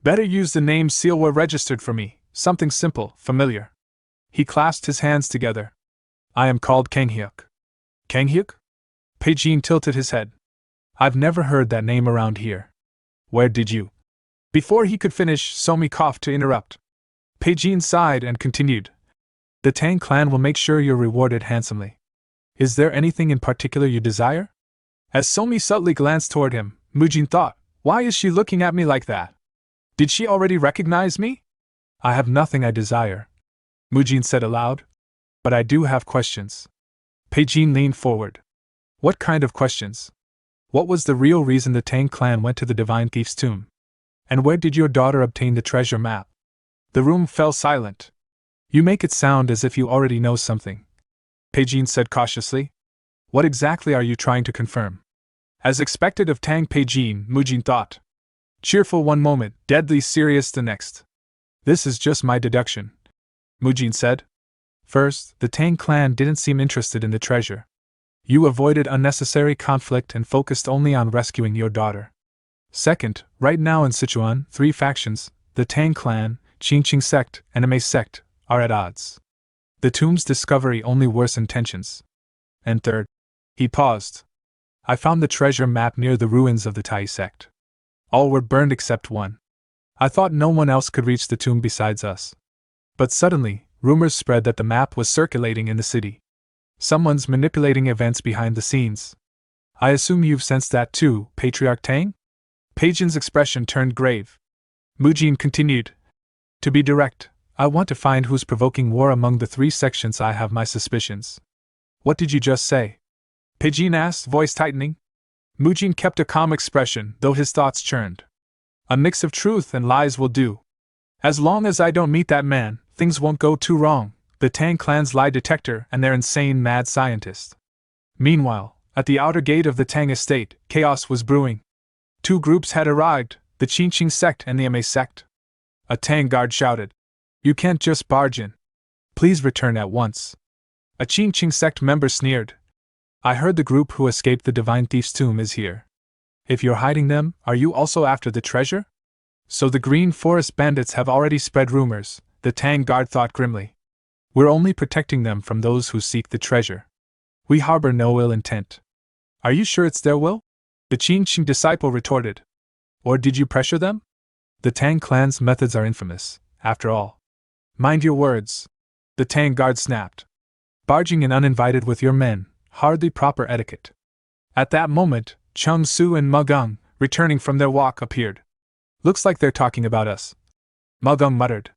Better use the name Sealwa registered for me, something simple, familiar. He clasped his hands together. I am called Kanghyuk. Kanghyuk? Peijin tilted his head. I've never heard that name around here. Where did you? Before he could finish, Somi coughed to interrupt. Peijin sighed and continued. The Tang clan will make sure you're rewarded handsomely. Is there anything in particular you desire? As Somi subtly glanced toward him, Mujin thought, why is she looking at me like that? Did she already recognize me? I have nothing I desire, Mujin said aloud. But I do have questions. Peijin leaned forward. What kind of questions? What was the real reason the Tang clan went to the divine thief's tomb? And where did your daughter obtain the treasure map? The room fell silent. You make it sound as if you already know something, Peijin said cautiously. What exactly are you trying to confirm? As expected of Tang Peijin, Mujin thought. Cheerful one moment, deadly serious the next. This is just my deduction, Mujin said. First, the Tang clan didn't seem interested in the treasure. You avoided unnecessary conflict and focused only on rescuing your daughter. Second, right now in Sichuan, 3 factions, the Tang clan, Qingqing sect, and Anime sect, are at odds. The tomb's discovery only worsened tensions. And third, he paused. I found the treasure map near the ruins of the Tai sect. All were burned except one. I thought no one else could reach the tomb besides us. But suddenly, rumors spread that the map was circulating in the city. Someone's manipulating events behind the scenes. I assume you've sensed that too, Patriarch Tang? Peijin's expression turned grave. Mujin continued. To be direct, I want to find who's provoking war among the 3 sections. I have my suspicions. What did you just say? Peijin asked, voice tightening. Mujin kept a calm expression, though his thoughts churned. A mix of truth and lies will do. As long as I don't meet that man, things won't go too wrong, the Tang clan's lie detector and their insane mad scientist. Meanwhile, at the outer gate of the Tang estate, chaos was brewing. 2 groups had arrived, the Qingqing sect and the Anime sect. A Tang guard shouted. You can't just barge in. Please return at once. A Qingqing sect member sneered. I heard the group who escaped the divine thief's tomb is here. If you're hiding them, are you also after the treasure? So the Green Forest bandits have already spread rumors, the Tang guard thought grimly. We're only protecting them from those who seek the treasure. We harbor no ill intent. Are you sure it's their will? The Qingqing disciple retorted. Or did you pressure them? The Tang clan's methods are infamous, after all. Mind your words, the Tang guard snapped. Barging in uninvited with your men, hardly proper etiquette. At that moment, Chum-Su and Mugung, returning from their walk, appeared. Looks like they're talking about us, Mugung muttered.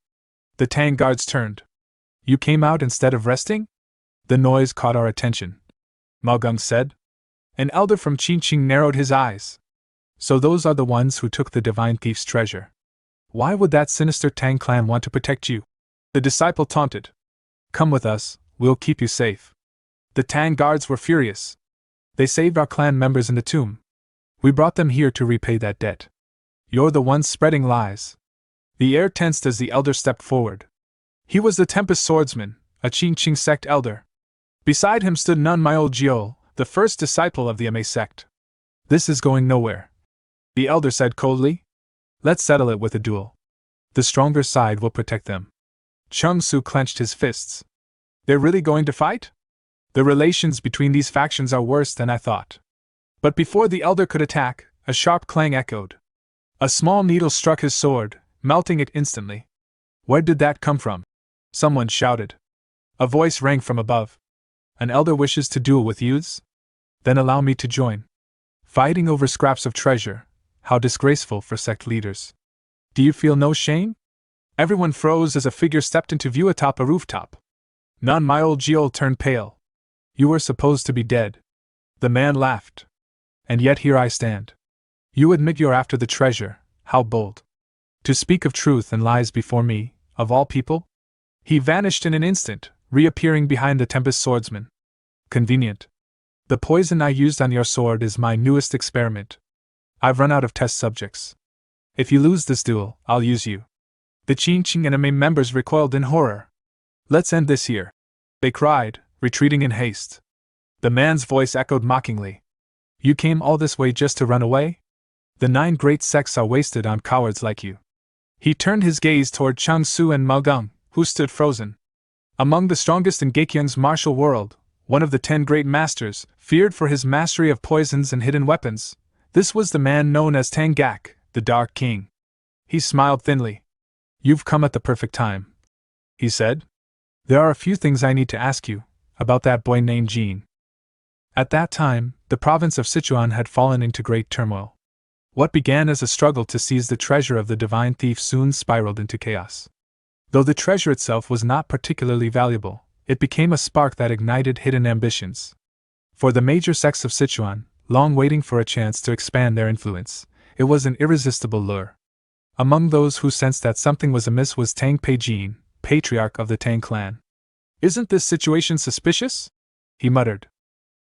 The Tang guards turned. You came out instead of resting? The noise caught our attention, Mugung said. An elder from Qingqing narrowed his eyes. So those are the ones who took the divine thief's treasure. Why would that sinister Tang clan want to protect you? The disciple taunted. Come with us, we'll keep you safe. The Tang guards were furious. They saved our clan members in the tomb. We brought them here to repay that debt. You're the ones spreading lies. The air tensed as the elder stepped forward. He was the Tempest swordsman, a Qingqing sect elder. Beside him stood Nun Myol Jiol, the first disciple of the Ma sect. This is going nowhere, the elder said coldly. Let's settle it with a duel. The stronger side will protect them. Chung Su clenched his fists. They're really going to fight? The relations between these factions are worse than I thought. But before the elder could attack, a sharp clang echoed. A small needle struck his sword, melting it instantly. Where did that come from? Someone shouted. A voice rang from above. An elder wishes to duel with youths? Then allow me to join. Fighting over scraps of treasure, how disgraceful for sect leaders. Do you feel no shame? Everyone froze as a figure stepped into view atop a rooftop. None. My old Jiol turned pale. You were supposed to be dead. The man laughed. And yet here I stand. You admit you're after the treasure, how bold. To speak of truth and lies before me, of all people? He vanished in an instant, reappearing behind the Tempest swordsman. Convenient. The poison I used on your sword is my newest experiment. I've run out of test subjects. If you lose this duel, I'll use you. The Qingqing anime members recoiled in horror. Let's end this here, they cried, retreating in haste. The man's voice echoed mockingly. You came all this way just to run away? The 9 great sects are wasted on cowards like you. He turned his gaze toward Chang Su and Magang, who stood frozen. Among the strongest in Geikyung's martial world, one of the 10 great masters, feared for his mastery of poisons and hidden weapons, this was the man known as Tang Gak, the Dark King. He smiled thinly. You've come at the perfect time, he said. There are a few things I need to ask you, about that boy named Jean. At that time, the province of Sichuan had fallen into great turmoil. What began as a struggle to seize the treasure of the divine thief soon spiraled into chaos. Though the treasure itself was not particularly valuable, it became a spark that ignited hidden ambitions. For the major sects of Sichuan, long waiting for a chance to expand their influence, it was an irresistible lure. Among those who sensed that something was amiss was Tang Peijin, patriarch of the Tang clan. Isn't this situation suspicious? He muttered.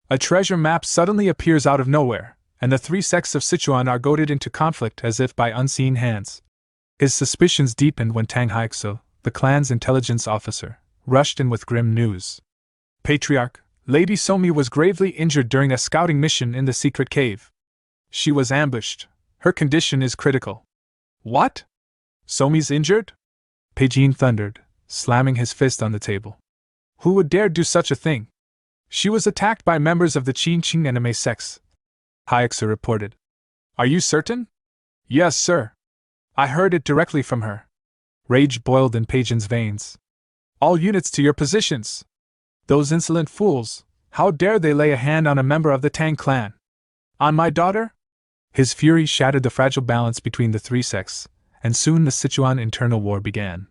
A treasure map suddenly appears out of nowhere, and the 3 sects of Sichuan are goaded into conflict as if by unseen hands. His suspicions deepened when Tang Haixo, the clan's intelligence officer, rushed in with grim news. Patriarch, Lady Somi was gravely injured during a scouting mission in the secret cave. She was ambushed. Her condition is critical. What? Somi's injured? Peijin thundered, slamming his fist on the table. Who would dare do such a thing? She was attacked by members of the Qingqing anime sects, Haixo reported. Are you certain? Yes, sir. I heard it directly from her. Rage boiled in Peijin's veins. All units to your positions! Those insolent fools, how dare they lay a hand on a member of the Tang clan? On my daughter? His fury shattered the fragile balance between the 3 sects, and soon the Sichuan internal war began.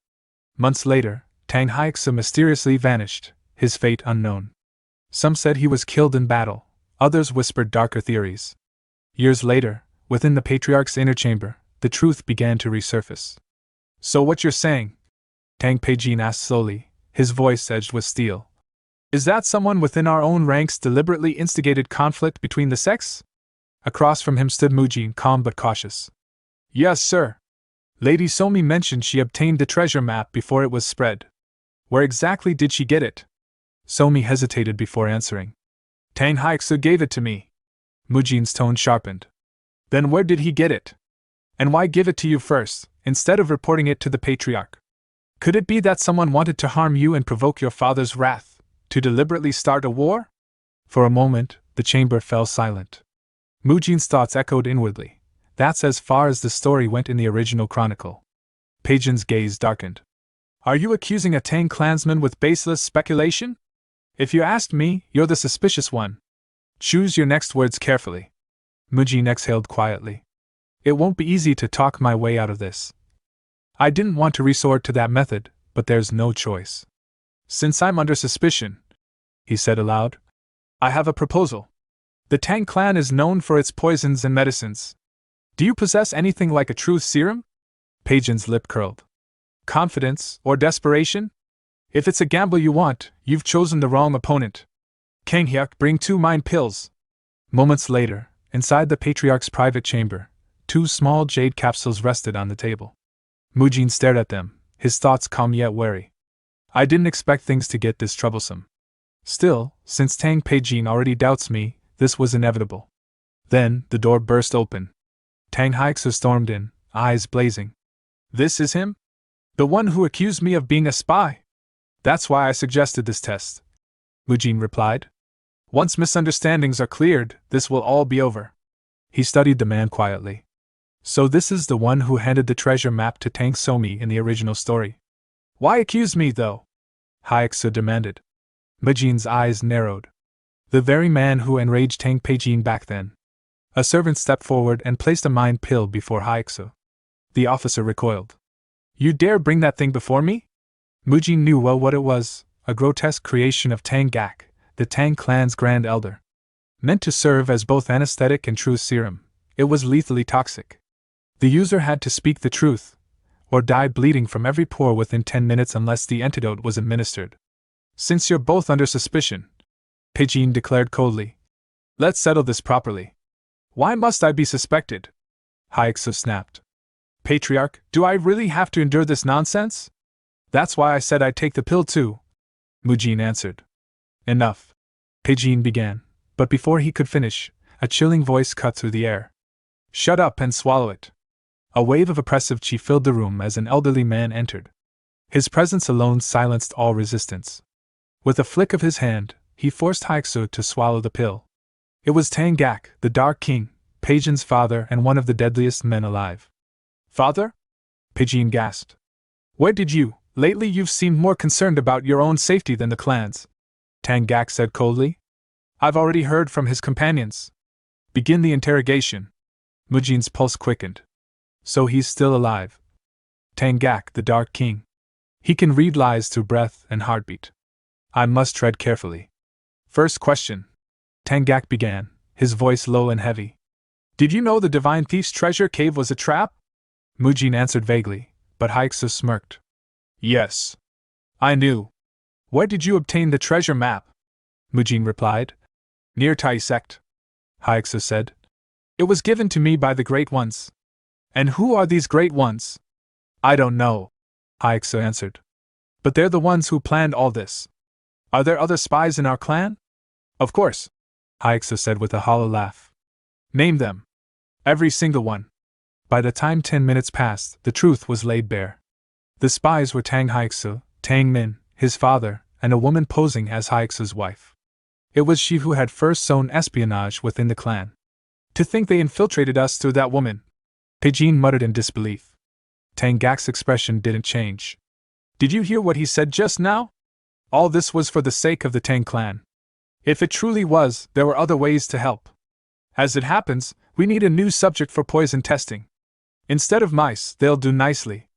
Months later, Tang Haixo mysteriously vanished, his fate unknown. Some said he was killed in battle, others whispered darker theories. Years later, within the Patriarch's inner chamber, the truth began to resurface. So what you're saying? Tang Peijin asked slowly, his voice edged with steel. Is that someone within our own ranks deliberately instigated conflict between the sects? Across from him stood Mujin, calm but cautious. Yes, sir. Lady Somi mentioned she obtained the treasure map before it was spread. Where exactly did she get it? Somi hesitated before answering. Tang Haixo gave it to me. Mujin's tone sharpened. Then where did he get it? And why give it to you first, instead of reporting it to the Patriarch? Could it be that someone wanted to harm you and provoke your father's wrath, to deliberately start a war? For a moment, the chamber fell silent. Mujin's thoughts echoed inwardly. That's as far as the story went in the original chronicle. Peijin's gaze darkened. Are you accusing a Tang clansman with baseless speculation? If you asked me, you're the suspicious one. Choose your next words carefully. Mujin exhaled quietly. It won't be easy to talk my way out of this. I didn't want to resort to that method, but there's no choice. Since I'm under suspicion, he said aloud, I have a proposal. The Tang clan is known for its poisons and medicines. Do you possess anything like a truth serum? Peijin's lip curled. Confidence or desperation? If it's a gamble you want, you've chosen the wrong opponent. Kanghyuk, bring 2 mind pills. Moments later, inside the Patriarch's private chamber, 2 small jade capsules rested on the table. Mujin stared at them, his thoughts calm yet wary. I didn't expect things to get this troublesome. Still, since Tang Peijin already doubts me, this was inevitable. Then, the door burst open. Tang Haixu stormed in, eyes blazing. This is him? The one who accused me of being a spy? That's why I suggested this test, Mujin replied. Once misunderstandings are cleared, this will all be over. He studied the man quietly. So this is the one who handed the treasure map to Tang Somi in the original story. Why accuse me, though? Haixu demanded. Mujin's eyes narrowed. The very man who enraged Tang Peijin back then. A servant stepped forward and placed a mind pill before Haixu. The officer recoiled. You dare bring that thing before me? Mujin knew well what it was, a grotesque creation of Tang Gak, the Tang clan's grand elder. Meant to serve as both anesthetic and truth serum, it was lethally toxic. The user had to speak the truth, or die bleeding from every pore within 10 minutes unless the antidote was administered. Since you're both under suspicion, Peijin declared coldly. Let's settle this properly. Why must I be suspected? Haixu snapped. Patriarch, do I really have to endure this nonsense? That's why I said I'd take the pill too, Mujin answered. Enough, Peijin began, but before he could finish, a chilling voice cut through the air. Shut up and swallow it. A wave of oppressive chi filled the room as an elderly man entered. His presence alone silenced all resistance. With a flick of his hand, he forced Haixu to swallow the pill. It was Tang Gak, the Dark King, Peijin's father and one of the deadliest men alive. Father? Peijin gasped. Where did you? Lately you've seemed more concerned about your own safety than the clan's, Tang Gak said coldly. I've already heard from his companions. Begin the interrogation. Mujin's pulse quickened. So he's still alive. Tang Gak, the Dark King. He can read lies through breath and heartbeat. I must tread carefully. First question. Tang Gak began, his voice low and heavy. Did you know the Divine Thief's treasure cave was a trap? Mujin answered vaguely, but Haixu smirked. Yes. I knew. Where did you obtain the treasure map? Mujin replied. Near Tai Sect, Haixu said. It was given to me by the Great Ones. And who are these Great Ones? I don't know, Haixu answered. But they're the ones who planned all this. Are there other spies in our clan? Of course, Haixu said with a hollow laugh. Name them. Every single one. By the time 10 minutes passed, the truth was laid bare. The spies were Tang Haixu, Tang Min, his father, and a woman posing as Haixu's wife. It was she who had first sown espionage within the clan. To think they infiltrated us through that woman, Peijin muttered in disbelief. Tang Gak's expression didn't change. Did you hear what he said just now? All this was for the sake of the Tang clan. If it truly was, there were other ways to help. As it happens, we need a new subject for poison testing. Instead of mice, they'll do nicely.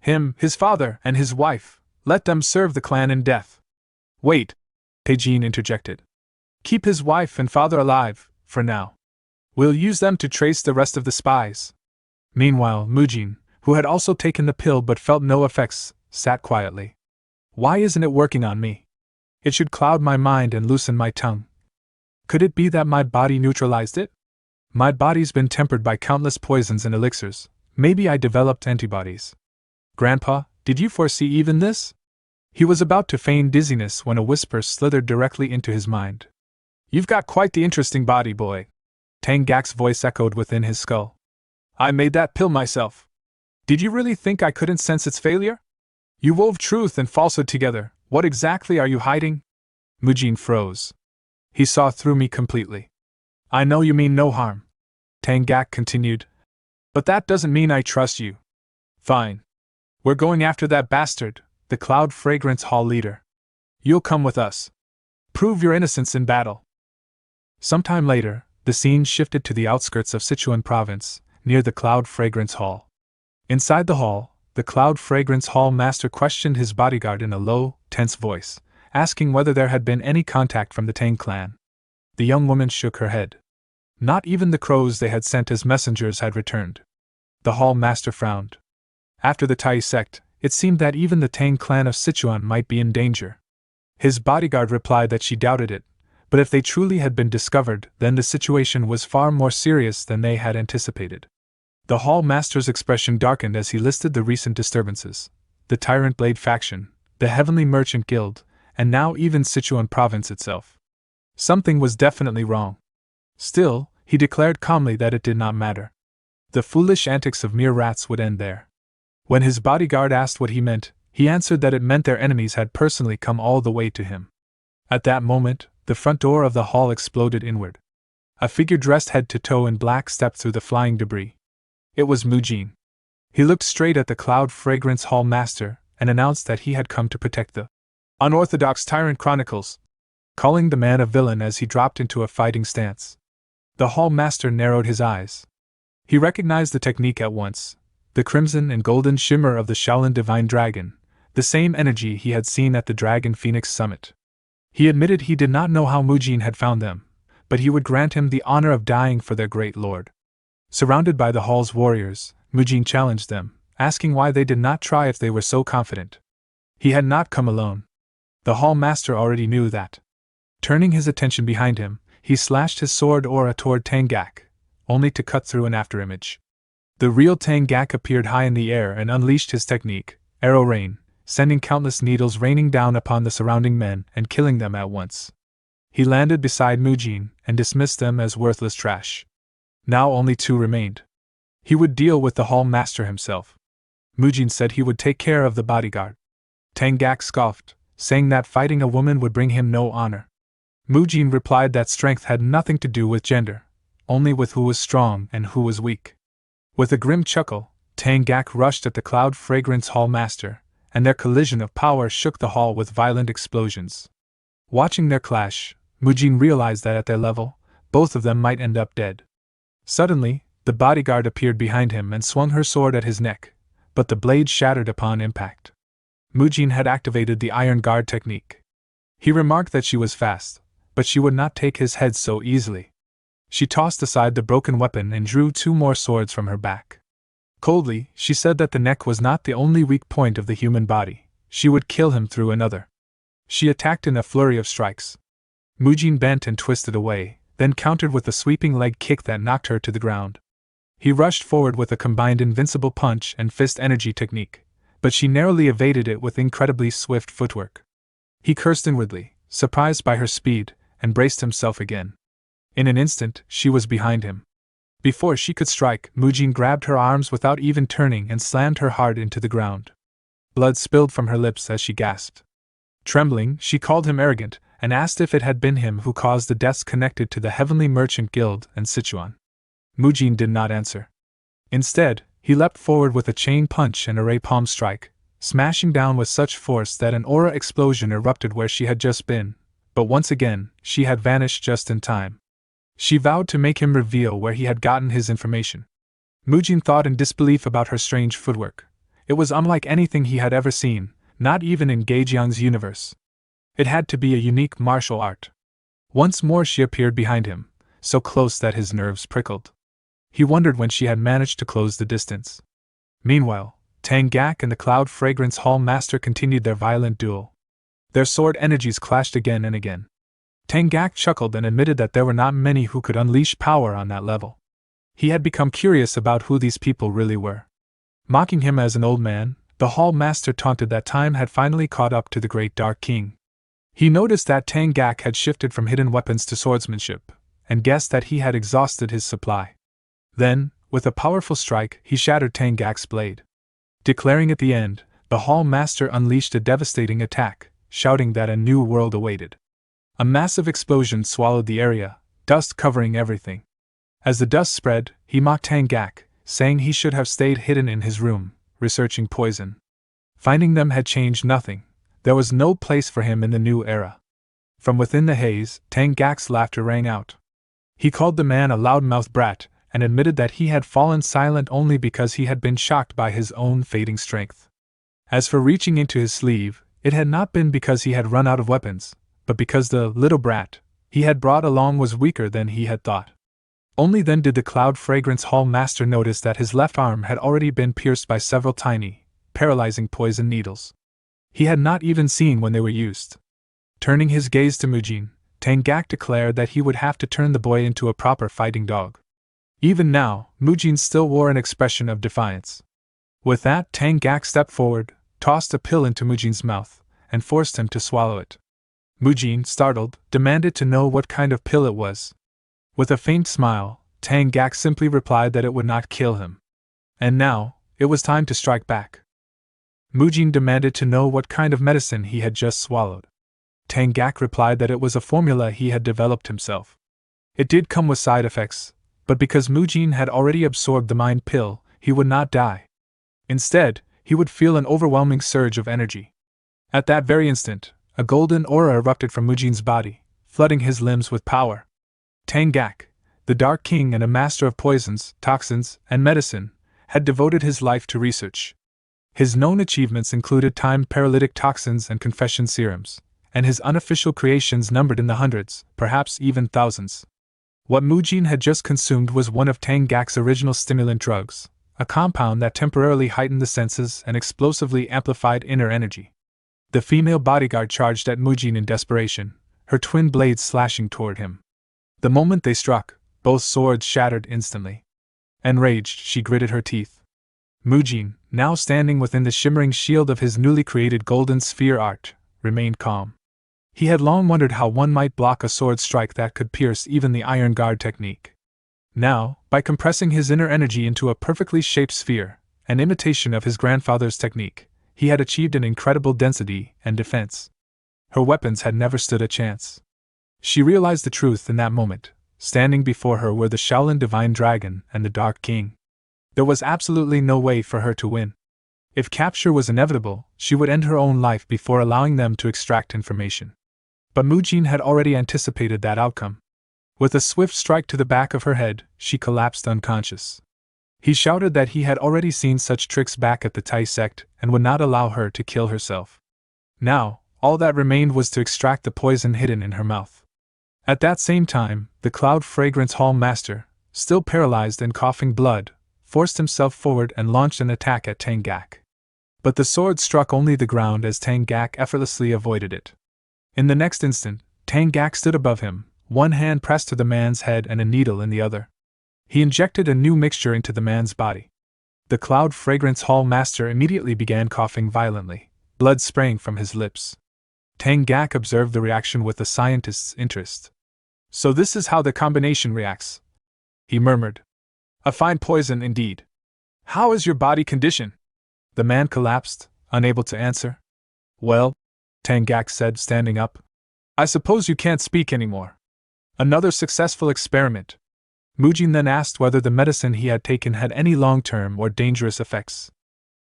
Him, his father, and his wife, let them serve the clan in death. Wait, Peijin interjected. Keep his wife and father alive, for now. We'll use them to trace the rest of the spies. Meanwhile, Mujin, who had also taken the pill but felt no effects, sat quietly. Why isn't it working on me? It should cloud my mind and loosen my tongue. Could it be that my body neutralized it? My body's been tempered by countless poisons and elixirs. Maybe I developed antibodies. Grandpa, did you foresee even this? He was about to feign dizziness when a whisper slithered directly into his mind. You've got quite the interesting body, boy. Tang Gak's voice echoed within his skull. I made that pill myself. Did you really think I couldn't sense its failure? You wove truth and falsehood together. What exactly are you hiding? Mujin froze. He saw through me completely. I know you mean no harm, Tang Gak continued. But that doesn't mean I trust you. Fine. We're going after that bastard, the Cloud Fragrance Hall leader. You'll come with us. Prove your innocence in battle. Sometime later, the scene shifted to the outskirts of Sichuan province, near the Cloud Fragrance Hall. Inside the hall, the Cloud Fragrance Hall master questioned his bodyguard in a low, tense voice, asking whether there had been any contact from the Tang clan. The young woman shook her head. Not even the crows they had sent as messengers had returned. The hall master frowned. After the Tai sect, it seemed that even the Tang clan of Sichuan might be in danger. His bodyguard replied that she doubted it, but if they truly had been discovered, then the situation was far more serious than they had anticipated. The hall master's expression darkened as he listed the recent disturbances: the Tyrant Blade faction, the Heavenly Merchant Guild, and now even Sichuan province itself. Something was definitely wrong. Still, he declared calmly that it did not matter. The foolish antics of mere rats would end there. When his bodyguard asked what he meant, he answered that it meant their enemies had personally come all the way to him. At that moment, the front door of the hall exploded inward. A figure dressed head to toe in black stepped through the flying debris. It was Mujin. He looked straight at the Cloud Fragrance Hall Master and announced that he had come to protect the unorthodox Tyrant Chronicles, calling the man a villain as he dropped into a fighting stance. The Hall Master narrowed his eyes. He recognized the technique at once, the crimson and golden shimmer of the Shaolin Divine Dragon, the same energy he had seen at the Dragon Phoenix Summit. He admitted he did not know how Mujin had found them, but he would grant him the honor of dying for their great lord. Surrounded by the hall's warriors, Mujin challenged them, asking why they did not try if they were so confident. He had not come alone. The hall master already knew that. Turning his attention behind him, he slashed his sword aura toward Tangak, only to cut through an afterimage. The real Tangak appeared high in the air and unleashed his technique, Arrow Rain, sending countless needles raining down upon the surrounding men and killing them at once. He landed beside Mujin and dismissed them as worthless trash. Now only two remained. He would deal with the hall master himself. Mujin said he would take care of the bodyguard. Tangak scoffed, saying that fighting a woman would bring him no honor. Mujin replied that strength had nothing to do with gender, only with who was strong and who was weak. With a grim chuckle, Tangak rushed at the Cloud Fragrance Hall Master, and their collision of power shook the hall with violent explosions. Watching their clash, Mujin realized that at their level, both of them might end up dead. Suddenly, the bodyguard appeared behind him and swung her sword at his neck, but the blade shattered upon impact. Mujin had activated the Iron Guard technique. He remarked that she was fast, but she would not take his head so easily. She tossed aside the broken weapon and drew two more swords from her back. Coldly, she said that the neck was not the only weak point of the human body. She would kill him through another. She attacked in a flurry of strikes. Mujin bent and twisted away, then countered with a sweeping leg kick that knocked her to the ground. He rushed forward with a combined invincible punch and fist energy technique, but she narrowly evaded it with incredibly swift footwork. He cursed inwardly, surprised by her speed, and braced himself again. In an instant, she was behind him. Before she could strike, Mujin grabbed her arms without even turning and slammed her hard into the ground. Blood spilled from her lips as she gasped. Trembling, she called him arrogant, and asked if it had been him who caused the deaths connected to the Heavenly Merchant Guild and Sichuan. Mujin did not answer. Instead, he leapt forward with a chain punch and a ray palm strike, smashing down with such force that an aura explosion erupted where she had just been, but once again, she had vanished just in time. She vowed to make him reveal where he had gotten his information. Mujin thought in disbelief about her strange footwork. It was unlike anything he had ever seen, not even in Geijiang's universe. It had to be a unique martial art. Once more she appeared behind him, so close that his nerves prickled. He wondered when she had managed to close the distance. Meanwhile, Tangak and the Cloud Fragrance Hall Master continued their violent duel. Their sword energies clashed again and again. Tangak chuckled and admitted that there were not many who could unleash power on that level. He had become curious about who these people really were. Mocking him as an old man, the Hall Master taunted that time had finally caught up to the Great Dark King. He noticed that Tangak had shifted from hidden weapons to swordsmanship, and guessed that he had exhausted his supply. Then, with a powerful strike, he shattered Tangak's blade. Declaring it the end, the Hall Master unleashed a devastating attack, shouting that a new world awaited. A massive explosion swallowed the area, dust covering everything. As the dust spread, he mocked Tangak, saying he should have stayed hidden in his room, researching poison. Finding them had changed nothing. There was no place for him in the new era. From within the haze, Tangak's laughter rang out. He called the man a loudmouthed brat, and admitted that he had fallen silent only because he had been shocked by his own fading strength. As for reaching into his sleeve, it had not been because he had run out of weapons, but because the little brat he had brought along was weaker than he had thought. Only then did the Cloud Fragrance Hall Master notice that his left arm had already been pierced by several tiny, paralyzing poison needles. He had not even seen when they were used. Turning his gaze to Mujin, Tangak declared that he would have to turn the boy into a proper fighting dog. Even now, Mujin still wore an expression of defiance. With that, Tangak stepped forward, tossed a pill into Mujin's mouth, and forced him to swallow it. Mujin, startled, demanded to know what kind of pill it was. With a faint smile, Tang Gak simply replied that it would not kill him. And now, it was time to strike back. Mujin demanded to know what kind of medicine he had just swallowed. Tang Gak replied that it was a formula he had developed himself. It did come with side effects, but because Mujin had already absorbed the mind pill, he would not die. Instead, he would feel an overwhelming surge of energy. At that very instant, a golden aura erupted from Mujin's body, flooding his limbs with power. Tang Gak, the Dark King and a master of poisons, toxins, and medicine, had devoted his life to research. His known achievements included timed paralytic toxins and confession serums, and his unofficial creations numbered in the hundreds, perhaps even thousands. What Mujin had just consumed was one of Tang Gak's original stimulant drugs, a compound that temporarily heightened the senses and explosively amplified inner energy. The female bodyguard charged at Mujin in desperation, her twin blades slashing toward him. The moment they struck, both swords shattered instantly. Enraged, she gritted her teeth. Mujin, now standing within the shimmering shield of his newly created golden sphere art, remained calm. He had long wondered how one might block a sword strike that could pierce even the Iron Guard technique. Now, by compressing his inner energy into a perfectly shaped sphere, an imitation of his grandfather's technique, he had achieved an incredible density and defense. Her weapons had never stood a chance. She realized the truth in that moment. Standing before her were the Shaolin Divine Dragon and the Dark King. There was absolutely no way for her to win. If capture was inevitable, she would end her own life before allowing them to extract information. But Mujin had already anticipated that outcome. With a swift strike to the back of her head, she collapsed unconscious. He shouted that he had already seen such tricks back at the Tai sect and would not allow her to kill herself. Now, all that remained was to extract the poison hidden in her mouth. At that same time, the Cloud Fragrance Hall Master, still paralyzed and coughing blood, forced himself forward and launched an attack at Tang Gak. But the sword struck only the ground as Tang Gak effortlessly avoided it. In the next instant, Tang Gak stood above him, one hand pressed to the man's head and a needle in the other. He injected a new mixture into the man's body. The Cloud Fragrance Hall Master immediately began coughing violently, blood spraying from his lips. Tang Gak observed the reaction with a scientist's interest. "So this is how the combination reacts," he murmured. "A fine poison indeed. How is your body condition?" The man collapsed, unable to answer. "Well," Tang Gak said, standing up, "I suppose you can't speak anymore. Another successful experiment." Mujin then asked whether the medicine he had taken had any long-term or dangerous effects.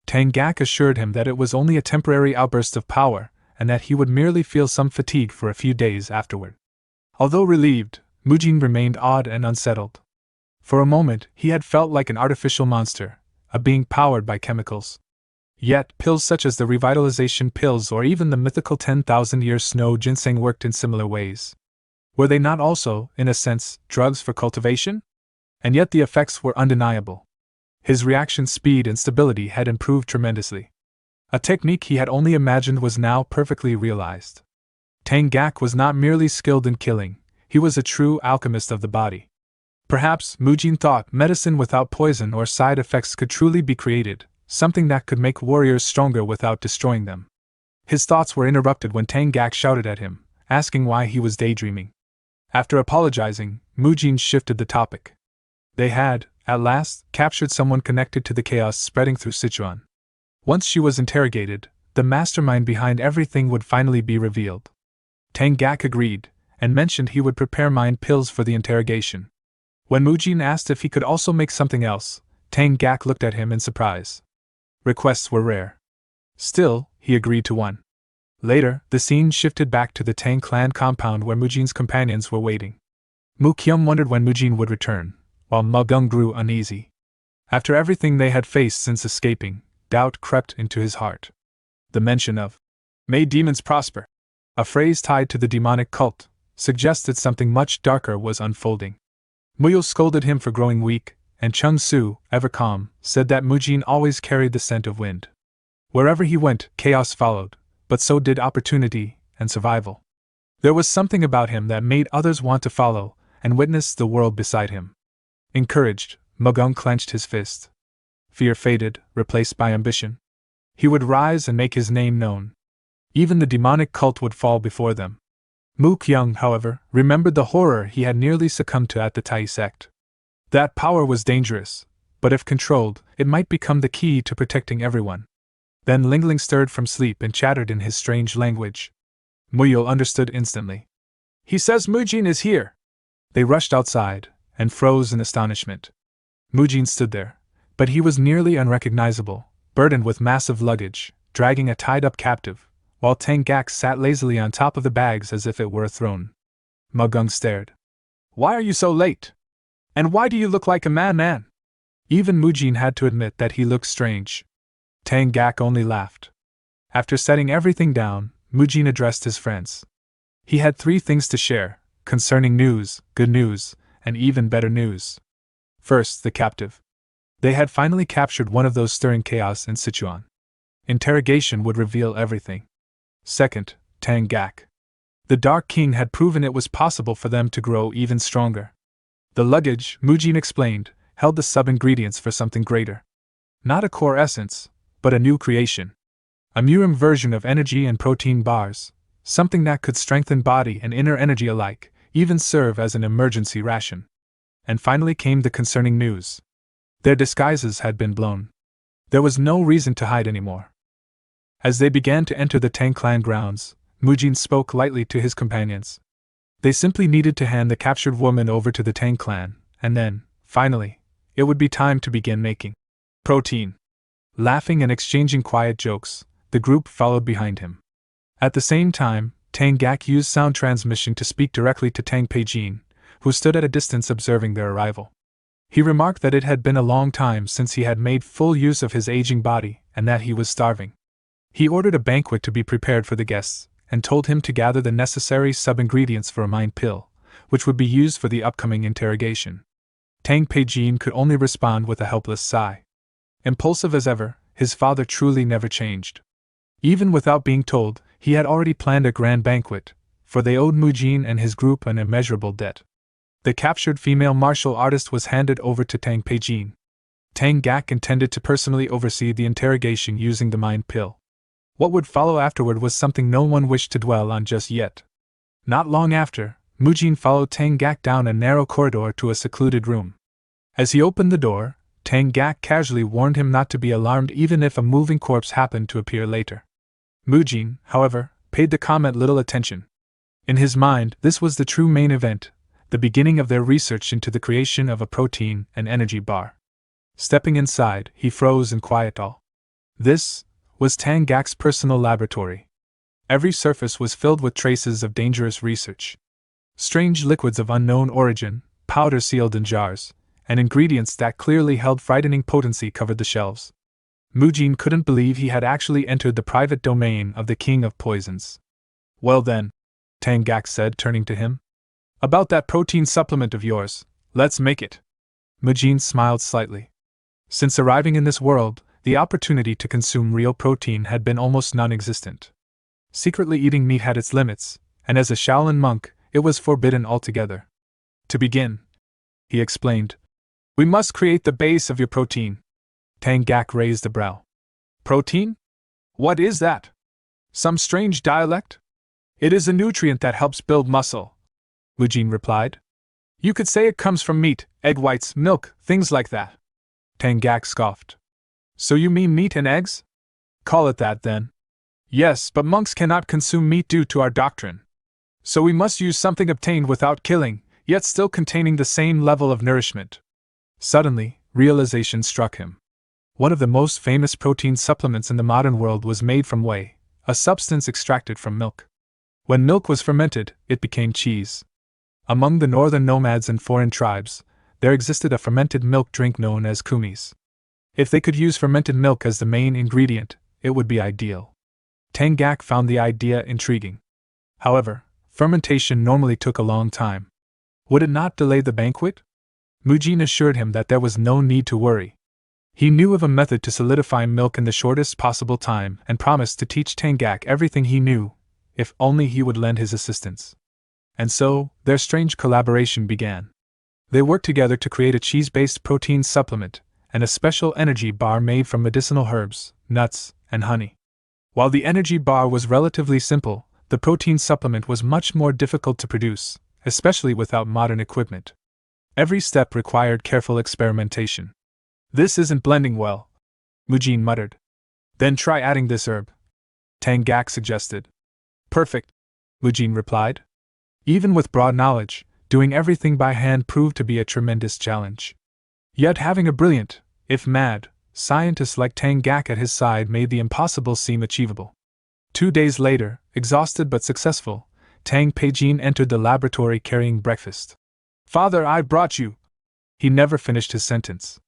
Tang Gak assured him that it was only a temporary outburst of power, and that he would merely feel some fatigue for a few days afterward. Although relieved, Mujin remained awed and unsettled. For a moment, he had felt like an artificial monster, a being powered by chemicals. Yet, pills such as the revitalization pills or even the mythical 10,000-year snow ginseng worked in similar ways. Were they not also, in a sense, drugs for cultivation? And yet the effects were undeniable. His reaction speed and stability had improved tremendously. A technique he had only imagined was now perfectly realized. Tang Gak was not merely skilled in killing, he was a true alchemist of the body. Perhaps, Mujin thought, medicine without poison or side effects could truly be created, something that could make warriors stronger without destroying them. His thoughts were interrupted when Tang Gak shouted at him, asking why he was daydreaming. After apologizing, Mujin shifted the topic. They had, at last, captured someone connected to the chaos spreading through Sichuan. Once she was interrogated, the mastermind behind everything would finally be revealed. Tang Gak agreed, and mentioned he would prepare mind pills for the interrogation. When Mujin asked if he could also make something else, Tang Gak looked at him in surprise. Requests were rare. Still, he agreed to one. Later, the scene shifted back to the Tang clan compound where Mujin's companions were waiting. Mu Kyum wondered when Mujin would return, while Ma Gung grew uneasy. After everything they had faced since escaping, doubt crept into his heart. The mention of "May demons prosper," a phrase tied to the demonic cult, suggested something much darker was unfolding. Muyo scolded him for growing weak, and Chung Su, ever calm, said that Mujin always carried the scent of wind. Wherever he went, chaos followed, but so did opportunity and survival. There was something about him that made others want to follow and witness the world beside him. Encouraged, Magung clenched his fist. Fear faded, replaced by ambition. He would rise and make his name known. Even the demonic cult would fall before them. Mu Kyung, however, remembered the horror he had nearly succumbed to at the Tai sect. That power was dangerous, but if controlled, it might become the key to protecting everyone. Then Ling Ling stirred from sleep and chattered in his strange language. Muyul understood instantly. He says Mujin is here! They rushed outside, and froze in astonishment. Mujin stood there, but he was nearly unrecognizable, burdened with massive luggage, dragging a tied-up captive, while Tang Gak sat lazily on top of the bags as if it were a throne. Magung stared. Why are you so late? And why do you look like a madman? Even Mujin had to admit that he looked strange. Tang Gak only laughed. After setting everything down, Mujin addressed his friends. He had 3 things to share, concerning news, good news, and even better news. First, the captive. They had finally captured one of those stirring chaos in Sichuan. Interrogation would reveal everything. Second, Tang Gak. The Dark King had proven it was possible for them to grow even stronger. The luggage, Mujin explained, held the sub-ingredients for something greater. Not a core essence, but a new creation. A Murim version of energy and protein bars, something that could strengthen body and inner energy alike, even serve as an emergency ration. And finally came the concerning news. Their disguises had been blown. There was no reason to hide anymore. As they began to enter the Tang clan grounds, Mujin spoke lightly to his companions. They simply needed to hand the captured woman over to the Tang clan, and then, finally, it would be time to begin making protein. Laughing and exchanging quiet jokes, the group followed behind him. At the same time, Tang Gak used sound transmission to speak directly to Tang Peijin, who stood at a distance observing their arrival. He remarked that it had been a long time since he had made full use of his aging body, and that he was starving. He ordered a banquet to be prepared for the guests, and told him to gather the necessary sub-ingredients for a mind pill, which would be used for the upcoming interrogation. Tang Peijin could only respond with a helpless sigh. Impulsive as ever, his father truly never changed. Even without being told, he had already planned a grand banquet, for they owed Mujin and his group an immeasurable debt. The captured female martial artist was handed over to Tang Peijin. Tang Gak intended to personally oversee the interrogation using the mind pill. What would follow afterward was something no one wished to dwell on just yet. Not long after, Mujin followed Tang Gak down a narrow corridor to a secluded room. As he opened the door, Tang Gak casually warned him not to be alarmed even if a moving corpse happened to appear later. Mujin, however, paid the comment little attention. In his mind, this was the true main event, the beginning of their research into the creation of a protein and energy bar. Stepping inside, he froze in quiet awe. This was Tang Gak's personal laboratory. Every surface was filled with traces of dangerous research. Strange liquids of unknown origin, powder sealed in jars, and ingredients that clearly held frightening potency covered the shelves. Mujin couldn't believe he had actually entered the private domain of the King of Poisons. Well then, Tang Gak said, turning to him. About that protein supplement of yours, let's make it. Mujin smiled slightly. Since arriving in this world, the opportunity to consume real protein had been almost non-existent. Secretly eating meat had its limits, and as a Shaolin monk, it was forbidden altogether. To begin, he explained, we must create the base of your protein. Tang Gak raised a brow. Protein? What is that? Some strange dialect? It is a nutrient that helps build muscle, Mujin replied. You could say it comes from meat, egg whites, milk, things like that. Tang Gak scoffed. So you mean meat and eggs? Call it that then. Yes, but monks cannot consume meat due to our doctrine. So we must use something obtained without killing, yet still containing the same level of nourishment. Suddenly, realization struck him. One of the most famous protein supplements in the modern world was made from whey, a substance extracted from milk. When milk was fermented, it became cheese. Among the northern nomads and foreign tribes, there existed a fermented milk drink known as kumis. If they could use fermented milk as the main ingredient, it would be ideal. Tang Gak found the idea intriguing. However, fermentation normally took a long time. Would it not delay the banquet? Mujin assured him that there was no need to worry. He knew of a method to solidify milk in the shortest possible time and promised to teach Tang Gak everything he knew, if only he would lend his assistance. And so, their strange collaboration began. They worked together to create a cheese-based protein supplement and a special energy bar made from medicinal herbs, nuts, and honey. While the energy bar was relatively simple, The protein supplement was much more difficult to produce, especially without modern equipment. Every step required careful experimentation. This isn't blending well, Mujin muttered. Then try adding this herb, Tang Gak suggested. Perfect, Mujin replied. Even with broad knowledge, doing everything by hand proved to be a tremendous challenge. Yet having a brilliant, if mad, scientist like Tang Gak at his side made the impossible seem achievable. 2 days later, exhausted but successful, Tang Peijin entered the laboratory carrying breakfast. Father, I brought you. He never finished his sentence.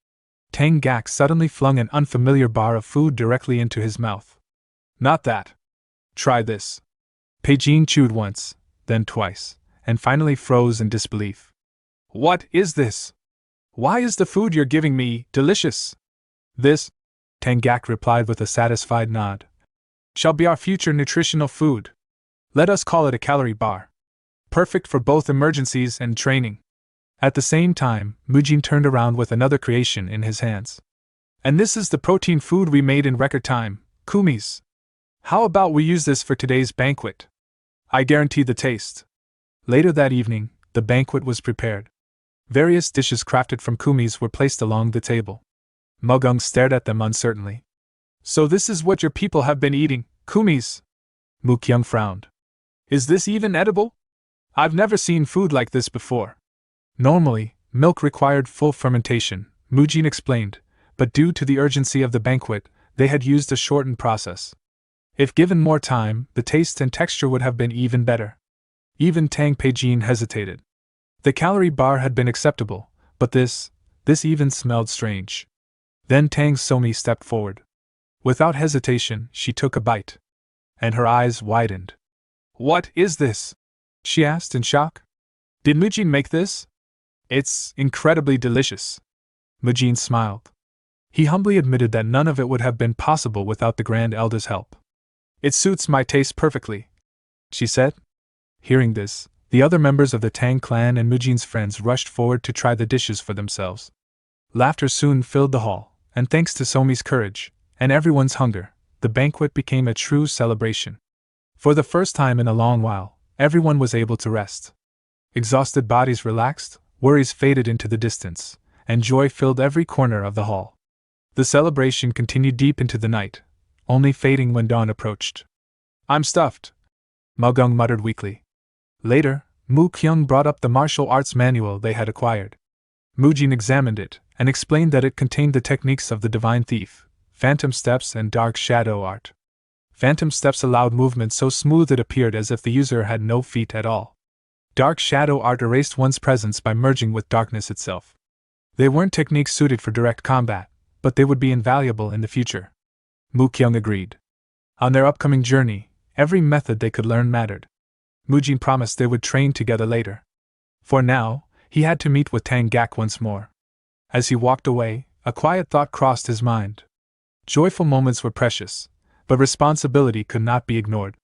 Tang Gak suddenly flung an unfamiliar bar of food directly into his mouth. Not that. Try this. Peijin chewed once, then twice, and finally froze in disbelief. What is this? Why is the food you're giving me delicious? This, Tang Gak replied with a satisfied nod, shall be our future nutritional food. Let us call it a calorie bar. Perfect for both emergencies and training. At the same time, Mujin turned around with another creation in his hands. And this is the protein food we made in record time, kumis. How about we use this for today's banquet? I guarantee the taste. Later that evening, the banquet was prepared. Various dishes crafted from kumis were placed along the table. Mugung stared at them uncertainly. So this is what your people have been eating, kumis? Mukyung frowned. Is this even edible? I've never seen food like this before. Normally, milk required full fermentation, Mujin explained, but due to the urgency of the banquet, they had used a shortened process. If given more time, the taste and texture would have been even better. Even Tang Peijin hesitated. The calorie bar had been acceptable, but this even smelled strange. Then Tang Somi stepped forward. Without hesitation, she took a bite. And her eyes widened. What is this? She asked in shock. Did Mujin make this? It's incredibly delicious. Mujin smiled. He humbly admitted that none of it would have been possible without the Grand Elder's help. It suits my taste perfectly, she said. Hearing this, the other members of the Tang clan and Mujin's friends rushed forward to try the dishes for themselves. Laughter soon filled the hall, and thanks to Somi's courage, and everyone's hunger, the banquet became a true celebration. For the first time in a long while, everyone was able to rest. Exhausted bodies relaxed, worries faded into the distance, and joy filled every corner of the hall. The celebration continued deep into the night, only fading when dawn approached. I'm stuffed, Mugung muttered weakly. Later, Mu Kyung brought up the martial arts manual they had acquired. Mujin examined it, and explained that it contained the techniques of the Divine Thief, Phantom Steps and Dark Shadow Art. Phantom Steps allowed movement so smooth it appeared as if the user had no feet at all. Dark Shadow Art erased one's presence by merging with darkness itself. They weren't techniques suited for direct combat, but they would be invaluable in the future. Mu Kyung agreed. On their upcoming journey, every method they could learn mattered. Mujin promised they would train together later. For now, he had to meet with Tang Gak once more. As he walked away, a quiet thought crossed his mind. Joyful moments were precious, but responsibility could not be ignored.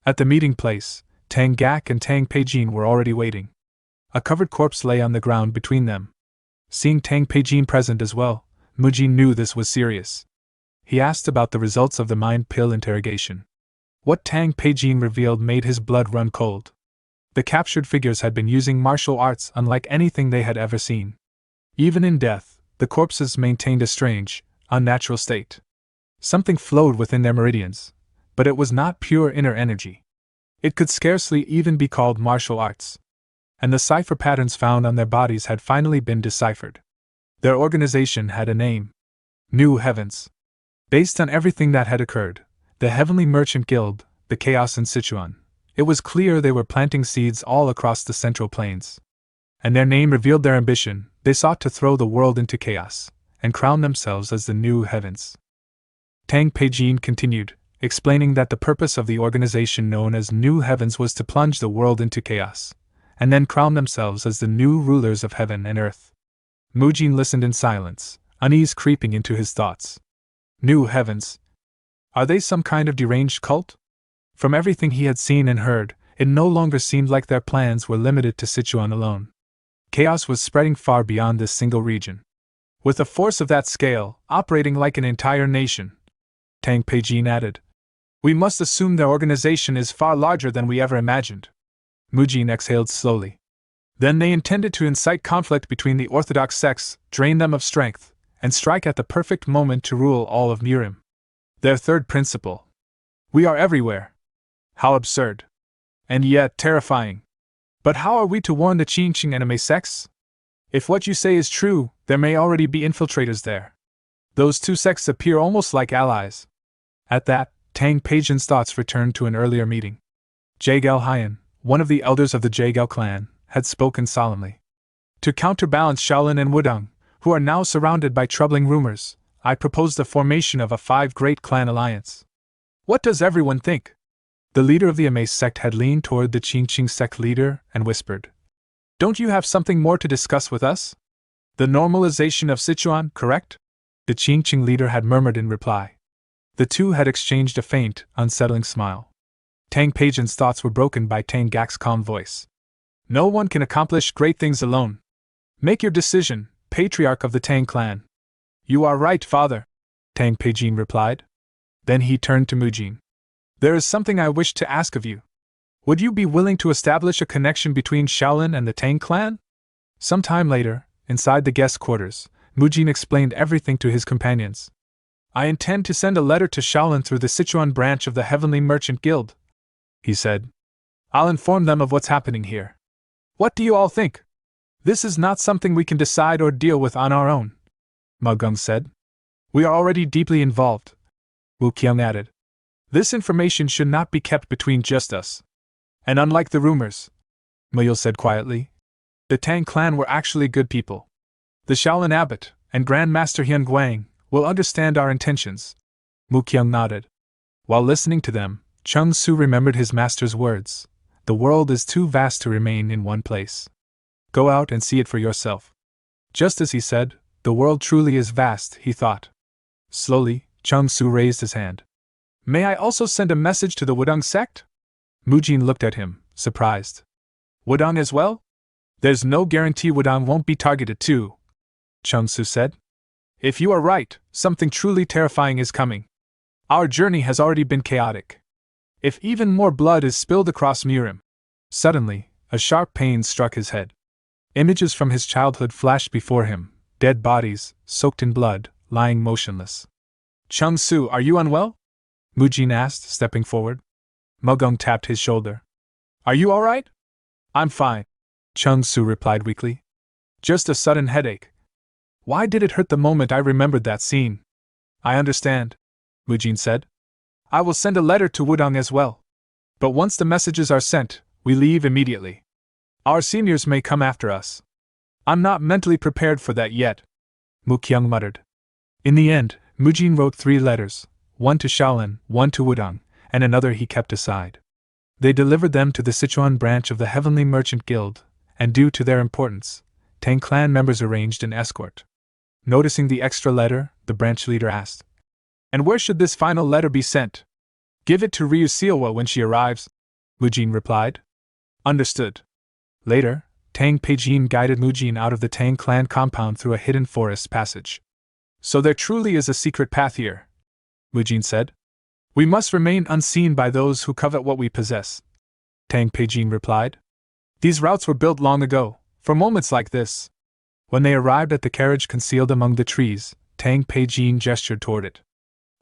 At the meeting place, Tang Gak and Tang Peijin were already waiting. A covered corpse lay on the ground between them. Seeing Tang Peijin present as well, Mujin knew this was serious. He asked about the results of the mind pill interrogation. What Tang Peijin revealed made his blood run cold. The captured figures had been using martial arts unlike anything they had ever seen. Even in death, the corpses maintained a strange, unnatural state. Something flowed within their meridians, but it was not pure inner energy. It could scarcely even be called martial arts. And the cipher patterns found on their bodies had finally been deciphered. Their organization had a name. New Heavens. Based on everything that had occurred, the Heavenly Merchant Guild, the Chaos in Sichuan, it was clear they were planting seeds all across the Central Plains. And their name revealed their ambition. They sought to throw the world into chaos, and crown themselves as the New Heavens. Tang Peijin continued, explaining that the purpose of the organization known as New Heavens was to plunge the world into chaos, and then crown themselves as the new rulers of heaven and earth. Mujin listened in silence, unease creeping into his thoughts. New Heavens? Are they some kind of deranged cult? From everything he had seen and heard, it no longer seemed like their plans were limited to Sichuan alone. Chaos was spreading far beyond this single region. With a force of that scale, operating like an entire nation, Tang Peijin added. We must assume their organization is far larger than we ever imagined. Mujin exhaled slowly. Then they intended to incite conflict between the orthodox sects, drain them of strength, and strike at the perfect moment to rule all of Murim. Their third principle. We are everywhere. How absurd. And yet terrifying. But how are we to warn the Qingqing anime sects? If what you say is true, there may already be infiltrators there. Those two sects appear almost like allies. At that, Tang Peijin's thoughts returned to an earlier meeting. Jaegao Hyan, one of the elders of the Jaegao clan, had spoken solemnly. To counterbalance Shaolin and Wudong, who are now surrounded by troubling rumors, I propose the formation of a 5-great clan alliance. What does everyone think? The leader of the Amaze sect had leaned toward the Qingqing sect leader and whispered, Don't you have something more to discuss with us? The normalization of Sichuan, correct? The Qingqing leader had murmured in reply. The two had exchanged a faint, unsettling smile. Tang Peijin's thoughts were broken by Tang Gak's calm voice. No one can accomplish great things alone. Make your decision, patriarch of the Tang clan. You are right, father, Tang Peijin replied. Then he turned to Mujin. There is something I wish to ask of you. Would you be willing to establish a connection between Shaolin and the Tang clan? Some time later, inside the guest quarters, Mujin explained everything to his companions. I intend to send a letter to Shaolin through the Sichuan branch of the Heavenly Merchant Guild, he said. I'll inform them of what's happening here. What do you all think? This is not something we can decide or deal with on our own, Ma Geng said. We are already deeply involved, Wu Qiang added. This information should not be kept between just us. And unlike the rumors, Ma Yul said quietly, the Tang clan were actually good people. The Shaolin abbot and Grand Master Hyun Guang will understand our intentions. Mu Qiang nodded. While listening to them, Chung Su remembered his master's words. The world is too vast to remain in one place. Go out and see it for yourself. Just as he said, the world truly is vast, he thought. Slowly, Chung Su raised his hand. May I also send a message to the Wudong sect? Mujin looked at him, surprised. Wudong as well? There's no guarantee Wudong won't be targeted too, Chung Su said. If you are right, something truly terrifying is coming. Our journey has already been chaotic. If even more blood is spilled across Murim. Suddenly, a sharp pain struck his head. Images from his childhood flashed before him, dead bodies, soaked in blood, lying motionless. Chung Su, are you unwell? Mujin asked, stepping forward. Ma Geng tapped his shoulder. Are you all right? I'm fine, Chung Su replied weakly. Just a sudden headache. Why did it hurt the moment I remembered that scene? I understand, Mujin said. I will send a letter to Wudong as well. But once the messages are sent, we leave immediately. Our seniors may come after us. I'm not mentally prepared for that yet, Mu Qiang muttered. In the end, Mujin wrote 3 letters, one to Shaolin, one to Wudong, and another he kept aside. They delivered them to the Sichuan branch of the Heavenly Merchant Guild, and due to their importance, Tang clan members arranged an escort. Noticing the extra letter, the branch leader asked, And where should this final letter be sent? Give it to Ryu Seowa when she arrives, Mujin replied. Understood. Later, Tang Peijin guided Mujin out of the Tang clan compound through a hidden forest passage. So there truly is a secret path here, Mujin said. We must remain unseen by those who covet what we possess, Tang Peijin replied. These routes were built long ago, for moments like this. When they arrived at the carriage concealed among the trees, Tang Peijin gestured toward it.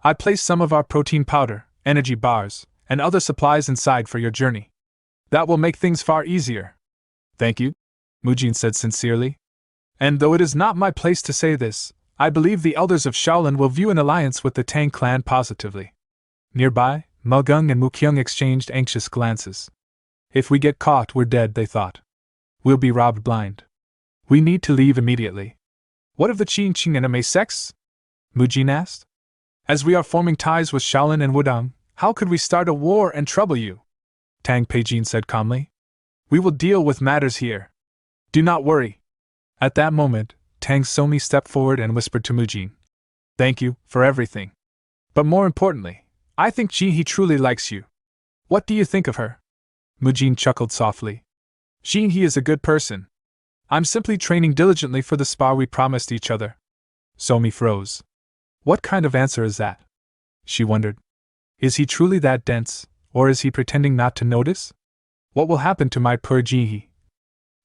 I placed some of our protein powder, energy bars, and other supplies inside for your journey. That will make things far easier. Thank you, Mujin said sincerely. And though it is not my place to say this, I believe the elders of Shaolin will view an alliance with the Tang clan positively. Nearby, Ma Geng and Mu Qiang exchanged anxious glances. If we get caught, we're dead, they thought. We'll be robbed blind. We need to leave immediately. What of the Qingqing anime sects? Mujin asked. As we are forming ties with Shaolin and Wudong, how could we start a war and trouble you? Tang Peijin said calmly. We will deal with matters here. Do not worry. At that moment, Tang Somi stepped forward and whispered to Mujin. Thank you for everything. But more importantly, I think Ji-hee truly likes you. What do you think of her? Mujin chuckled softly. Ji-hee is a good person. I'm simply training diligently for the spar we promised each other. Somi froze. What kind of answer is that? She wondered. Is he truly that dense, or is he pretending not to notice? What will happen to my poor Jihi?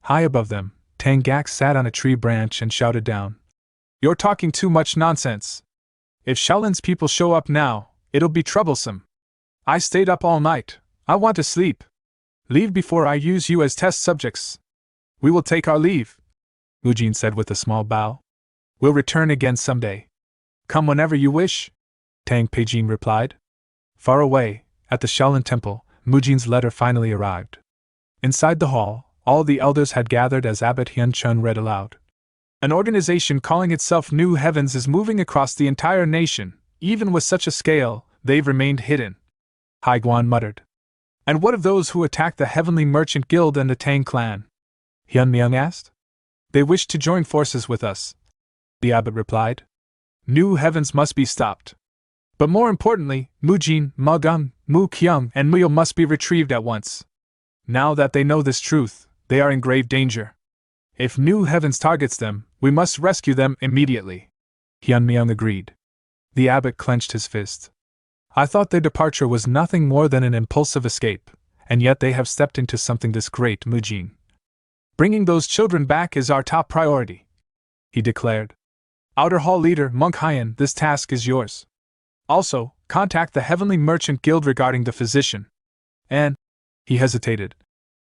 High above them, Tangak sat on a tree branch and shouted down. You're talking too much nonsense. If Shaolin's people show up now, it'll be troublesome. I stayed up all night. I want to sleep. Leave before I use you as test subjects. We will take our leave, Mujin said with a small bow. We'll return again someday. Come whenever you wish, Tang Peijin replied. Far away, at the Shaolin Temple, Mujin's letter finally arrived. Inside the hall, all the elders had gathered as Abbot Hyun Chun read aloud. An organization calling itself New Heavens is moving across the entire nation. Even with such a scale, they've remained hidden. Hai Guan muttered. And what of those who attacked the Heavenly Merchant Guild and the Tang clan? Hyun Myung asked. They wish to join forces with us, the abbot replied. New Heavens must be stopped. But more importantly, Mujin, Magung, Mu Kyung, and Muyo must be retrieved at once. Now that they know this truth, they are in grave danger. If New Heavens targets them, we must rescue them immediately. Hyun Myung agreed. The abbot clenched his fist. I thought their departure was nothing more than an impulsive escape, and yet they have stepped into something this great, Mujin. Bringing those children back is our top priority, he declared. Outer Hall Leader Monk Hyan, this task is yours. Also, contact the Heavenly Merchant Guild regarding the physician. And, he hesitated.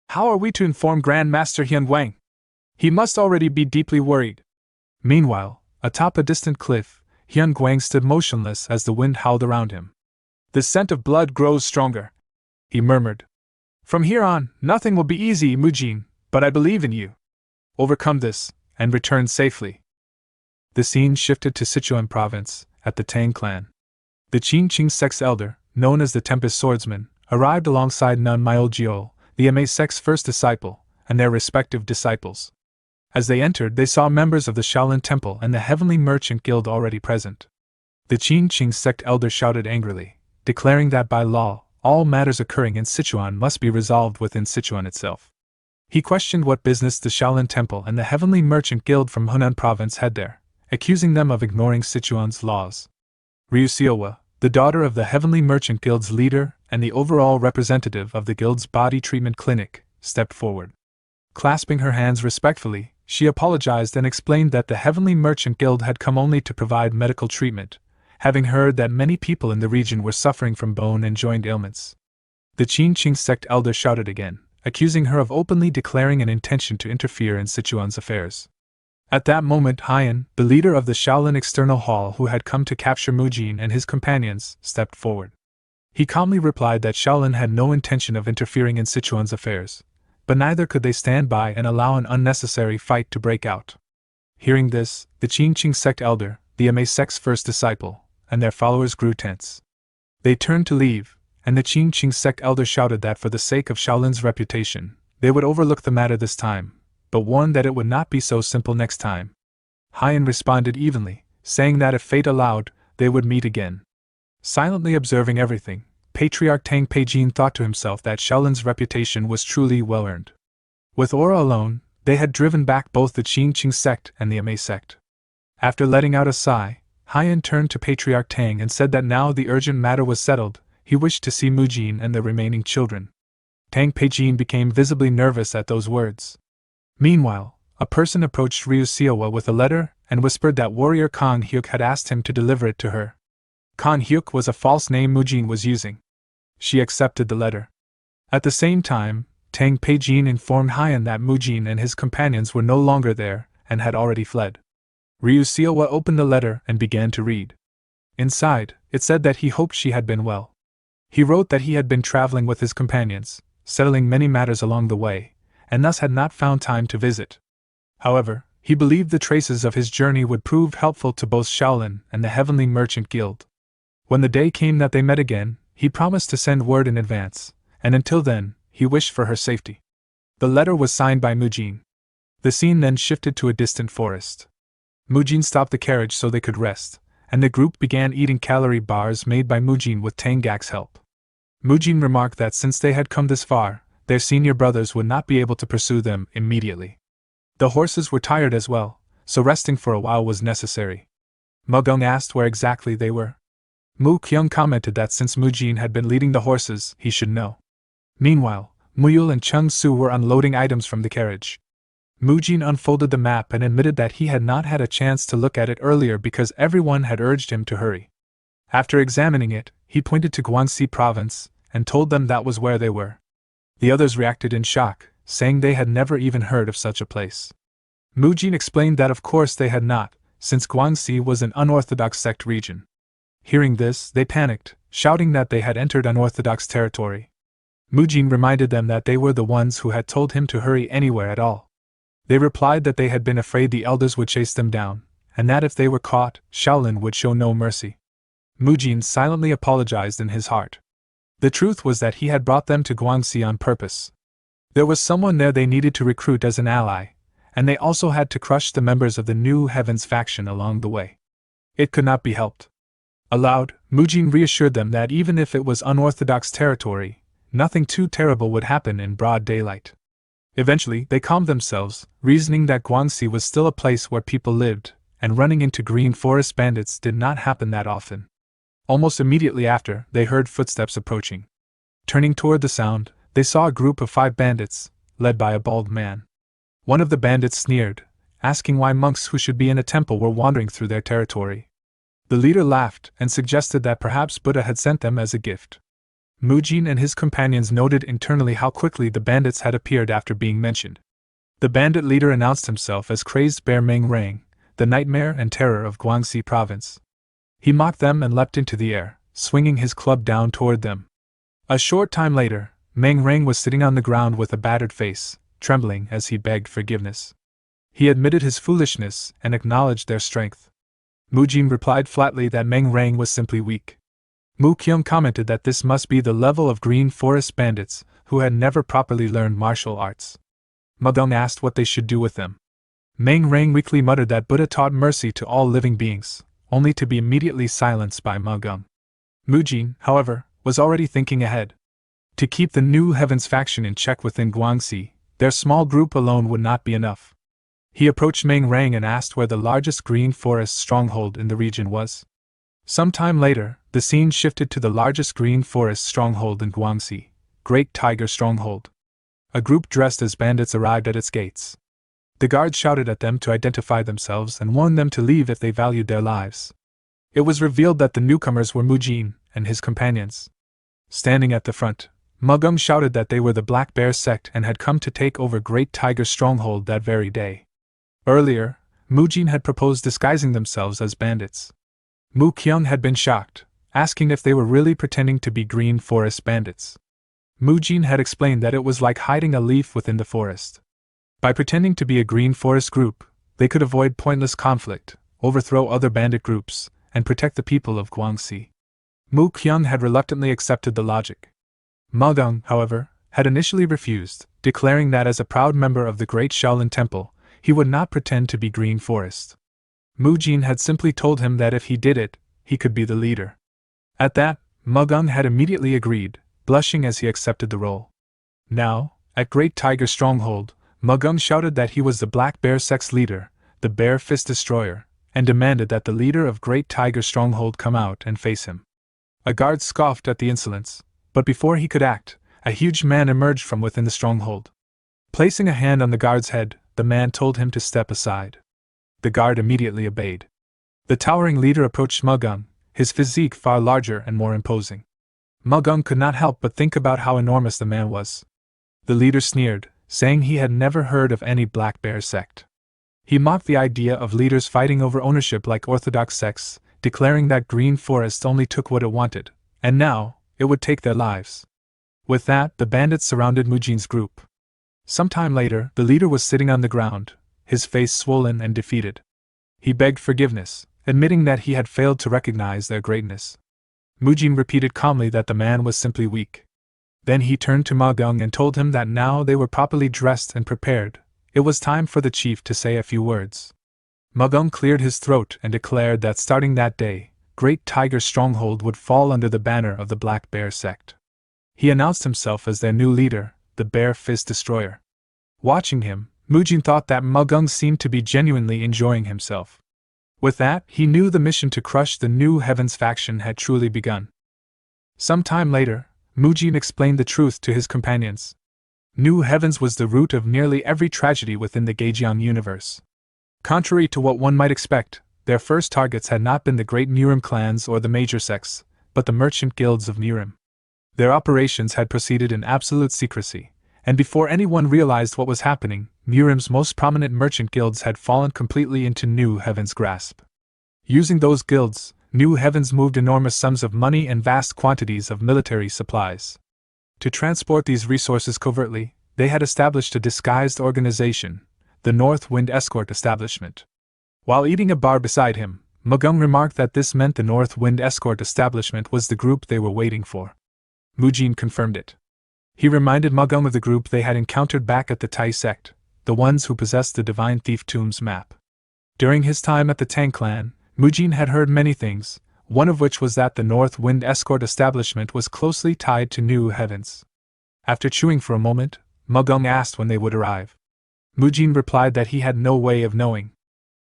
How are we to inform Grand Master Hyun Wang? He must already be deeply worried. Meanwhile, atop a distant cliff, Hyun Gwang stood motionless as the wind howled around him. The scent of blood grows stronger, he murmured. From here on, nothing will be easy, Mujin, but I believe in you. Overcome this, and return safely. The scene shifted to Sichuan province, at the Tang clan. The Qin Qing sect's elder, known as the Tempest Swordsman, arrived alongside Nun Myeoljeol, the Ma sect's first disciple, and their respective disciples. As they entered, they saw members of the Shaolin Temple and the Heavenly Merchant Guild already present. The Qin Qing sect elder shouted angrily, declaring that by law, all matters occurring in Sichuan must be resolved within Sichuan itself. He questioned what business the Shaolin Temple and the Heavenly Merchant Guild from Hunan Province had there, accusing them of ignoring Sichuan's laws. Ryu Seowa, the daughter of the Heavenly Merchant Guild's leader and the overall representative of the guild's body treatment clinic, stepped forward. Clasping her hands respectfully, she apologized and explained that the Heavenly Merchant Guild had come only to provide medical treatment, having heard that many people in the region were suffering from bone and joint ailments. The Qin Qing sect elder shouted again, accusing her of openly declaring an intention to interfere in Sichuan's affairs. At that moment, Hyan, the leader of the Shaolin External Hall who had come to capture Mujin and his companions, stepped forward. He calmly replied that Shaolin had no intention of interfering in Sichuan's affairs, but neither could they stand by and allow an unnecessary fight to break out. Hearing this, the Qin Qing sect elder, the Ma sect's first disciple, and their followers grew tense. They turned to leave, and the Qin Qing sect elder shouted that for the sake of Shaolin's reputation, they would overlook the matter this time, but warned that it would not be so simple next time. Hyan responded evenly, saying that if fate allowed, they would meet again. Silently observing everything, Patriarch Tang Peijin thought to himself that Shaolin's reputation was truly well earned. With aura alone, they had driven back both the Qin Qing sect and the Ma sect. After letting out a sigh, Hyan turned to Patriarch Tang and said that now the urgent matter was settled, he wished to see Mujin and the remaining children. Tang Peijin became visibly nervous at those words. Meanwhile, a person approached Ryu Seowa with a letter and whispered that warrior Kang Hyuk had asked him to deliver it to her. Kang Hyuk was a false name Mujin was using. She accepted the letter. At the same time, Tang Peijin informed Hyan that Mujin and his companions were no longer there and had already fled. Ryu Seowa opened the letter and began to read. Inside, it said that he hoped she had been well. He wrote that he had been traveling with his companions, settling many matters along the way, and thus had not found time to visit. However, he believed the traces of his journey would prove helpful to both Shaolin and the Heavenly Merchant Guild. When the day came that they met again, he promised to send word in advance, and until then, he wished for her safety. The letter was signed by Mujin. The scene then shifted to a distant forest. Mujin stopped the carriage so they could rest, and the group began eating calorie bars made by Mujin with Tangak's help. Mujin remarked that since they had come this far, their senior brothers would not be able to pursue them immediately. The horses were tired as well, so resting for a while was necessary. Magung asked where exactly they were. Mu Kyung commented that since Mujin had been leading the horses, he should know. Meanwhile, Muyul and Chung Su were unloading items from the carriage. Mujin unfolded the map and admitted that he had not had a chance to look at it earlier because everyone had urged him to hurry. After examining it, he pointed to Guangxi province and told them that was where they were. The others reacted in shock, saying they had never even heard of such a place. Mujin explained that of course they had not, since Guangxi was an unorthodox sect region. Hearing this, they panicked, shouting that they had entered unorthodox territory. Mujin reminded them that they were the ones who had told him to hurry anywhere at all. They replied that they had been afraid the elders would chase them down, and that if they were caught, Shaolin would show no mercy. Mujin silently apologized in his heart. The truth was that he had brought them to Guangxi on purpose. There was someone there they needed to recruit as an ally, and they also had to crush the members of the New Heavens faction along the way. It could not be helped. Aloud, Mujin reassured them that even if it was unorthodox territory, nothing too terrible would happen in broad daylight. Eventually, they calmed themselves, reasoning that Guangxi was still a place where people lived, and running into green forest bandits did not happen that often. Almost immediately after, they heard footsteps approaching. Turning toward the sound, they saw a group of 5 bandits, led by a bald man. One of the bandits sneered, asking why monks who should be in a temple were wandering through their territory. The leader laughed and suggested that perhaps Buddha had sent them as a gift. Mujin and his companions noted internally how quickly the bandits had appeared after being mentioned. The bandit leader announced himself as Crazed Bear Meng Rang, the nightmare and terror of Guangxi province. He mocked them and leapt into the air, swinging his club down toward them. A short time later, Meng Rang was sitting on the ground with a battered face, trembling as he begged forgiveness. He admitted his foolishness and acknowledged their strength. Mujin replied flatly that Meng Rang was simply weak. Mu Kyung commented that this must be the level of green forest bandits who had never properly learned martial arts. Magong asked what they should do with them. Meng Rang weakly muttered that Buddha taught mercy to all living beings, only to be immediately silenced by Magong. Mujin, however, was already thinking ahead. To keep the New Heavens faction in check within Guangxi, their small group alone would not be enough. He approached Meng Rang and asked where the largest green forest stronghold in the region was. Some time later, the scene shifted to the largest green forest stronghold in Guangxi, Great Tiger Stronghold. A group dressed as bandits arrived at its gates. The guards shouted at them to identify themselves and warned them to leave if they valued their lives. It was revealed that the newcomers were Mujin and his companions. Standing at the front, Magong shouted that they were the Black Bear sect and had come to take over Great Tiger Stronghold that very day. Earlier, Mujin had proposed disguising themselves as bandits. Mu Kyung had been shocked, asking if they were really pretending to be green forest bandits. Mujin had explained that it was like hiding a leaf within the forest. By pretending to be a green forest group, they could avoid pointless conflict, overthrow other bandit groups, and protect the people of Guangxi. Mu Kyung had reluctantly accepted the logic. Magong, however, had initially refused, declaring that as a proud member of the Great Shaolin Temple, he would not pretend to be green forest. Mujin had simply told him that if he did it, he could be the leader. At that, Magong had immediately agreed, blushing as he accepted the role. Now, at Great Tiger Stronghold, Magong shouted that he was the Black Bear sect's leader, the Bear Fist Destroyer, and demanded that the leader of Great Tiger Stronghold come out and face him. A guard scoffed at the insolence, but before he could act, a huge man emerged from within the stronghold. Placing a hand on the guard's head, the man told him to step aside. The guard immediately obeyed. The towering leader approached Magong, his physique far larger and more imposing. Magong could not help but think about how enormous the man was. The leader sneered, saying he had never heard of any Black Bear sect. He mocked the idea of leaders fighting over ownership like orthodox sects, declaring that Green Forest only took what it wanted, and now, it would take their lives. With that, the bandits surrounded Mujin's group. Some time later, the leader was sitting on the ground, his face swollen and defeated. He begged forgiveness, admitting that he had failed to recognize their greatness. Mujin repeated calmly that the man was simply weak. Then he turned to Magong and told him that now they were properly dressed and prepared, it was time for the chief to say a few words. Magong cleared his throat and declared that starting that day, Great Tiger Stronghold would fall under the banner of the Black Bear sect. He announced himself as their new leader, the Bear Fist Destroyer. Watching him, Mujin thought that Magong seemed to be genuinely enjoying himself. With that, he knew the mission to crush the New Heavens faction had truly begun. Some time later, Mujin explained the truth to his companions. New Heavens was the root of nearly every tragedy within the Geijiang universe. Contrary to what one might expect, their first targets had not been the great Murim clans or the major sects, but the merchant guilds of Murim. Their operations had proceeded in absolute secrecy, and before anyone realized what was happening, Murim's most prominent merchant guilds had fallen completely into New Heaven's grasp. Using those guilds, New Heavens moved enormous sums of money and vast quantities of military supplies. To transport these resources covertly, they had established a disguised organization, the North Wind Escort Establishment. While eating a bar beside him, Magung remarked that this meant the North Wind Escort Establishment was the group they were waiting for. Mujin confirmed it. He reminded Magung of the group they had encountered back at the Tai sect, the ones who possessed the Divine Thief Tomb's map. During his time at the Tang clan, Mujin had heard many things, one of which was that the North Wind Escort Establishment was closely tied to New Heavens. After chewing for a moment, Magung asked when they would arrive. Mujin replied that he had no way of knowing.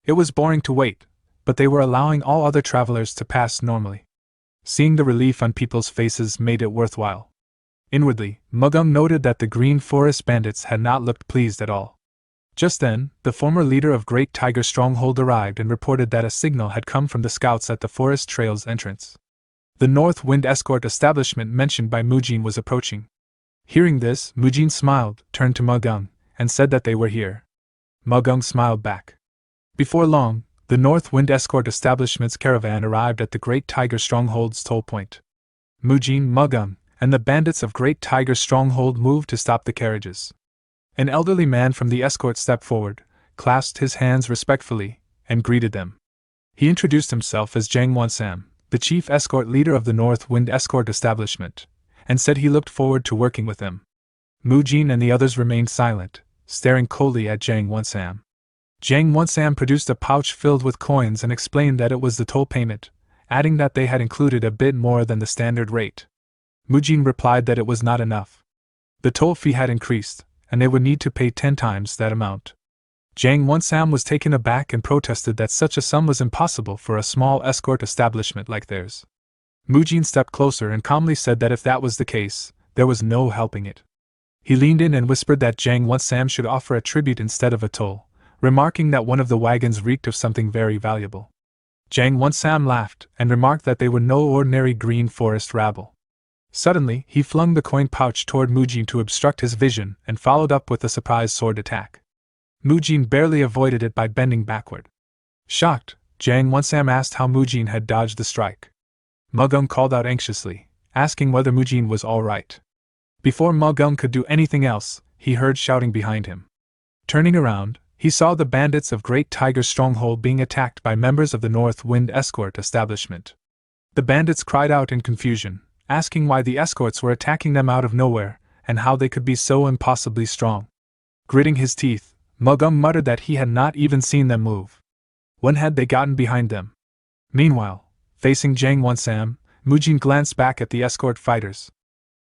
It was boring to wait, but they were allowing all other travelers to pass normally. Seeing the relief on people's faces made it worthwhile. Inwardly, Magung noted that the Green Forest bandits had not looked pleased at all. Just then, the former leader of Great Tiger Stronghold arrived and reported that a signal had come from the scouts at the forest trail's entrance. The North Wind Escort Establishment mentioned by Mujin was approaching. Hearing this, Mujin smiled, turned to Magung, and said that they were here. Magung smiled back. Before long, the North Wind Escort Establishment's caravan arrived at the Great Tiger Stronghold's toll point. Mujin, Magung, and the bandits of Great Tiger Stronghold moved to stop the carriages. An elderly man from the escort stepped forward, clasped his hands respectfully, and greeted them. He introduced himself as Jang Wonsam, the chief escort leader of the North Wind Escort Establishment, and said he looked forward to working with him. Mujin and the others remained silent, staring coldly at Jang Wonsam. Jang Wonsam produced a pouch filled with coins and explained that it was the toll payment, adding that they had included a bit more than the standard rate. Mujin replied that it was not enough. The toll fee had increased, and they would need to pay 10 times that amount. Jang Wonsam was taken aback and protested that such a sum was impossible for a small escort establishment like theirs. Mujin stepped closer and calmly said that if that was the case, there was no helping it. He leaned in and whispered that Jang Wonsam should offer a tribute instead of a toll, remarking that one of the wagons reeked of something very valuable. Jang Wonsam laughed and remarked that they were no ordinary green forest rabble. Suddenly, he flung the coin pouch toward Mujin to obstruct his vision and followed up with a surprise sword attack. Mujin barely avoided it by bending backward. Shocked, Jang Wonsam asked how Mujin had dodged the strike. Magung called out anxiously, asking whether Mujin was all right. Before Magung could do anything else, he heard shouting behind him. Turning around, he saw the bandits of Great Tiger Stronghold being attacked by members of the North Wind Escort Establishment. The bandits cried out in confusion, asking why the escorts were attacking them out of nowhere, and how they could be so impossibly strong. Gritting his teeth, Magung muttered that he had not even seen them move. When had they gotten behind them? Meanwhile, facing Jang Wonsam, Mujin glanced back at the escort fighters.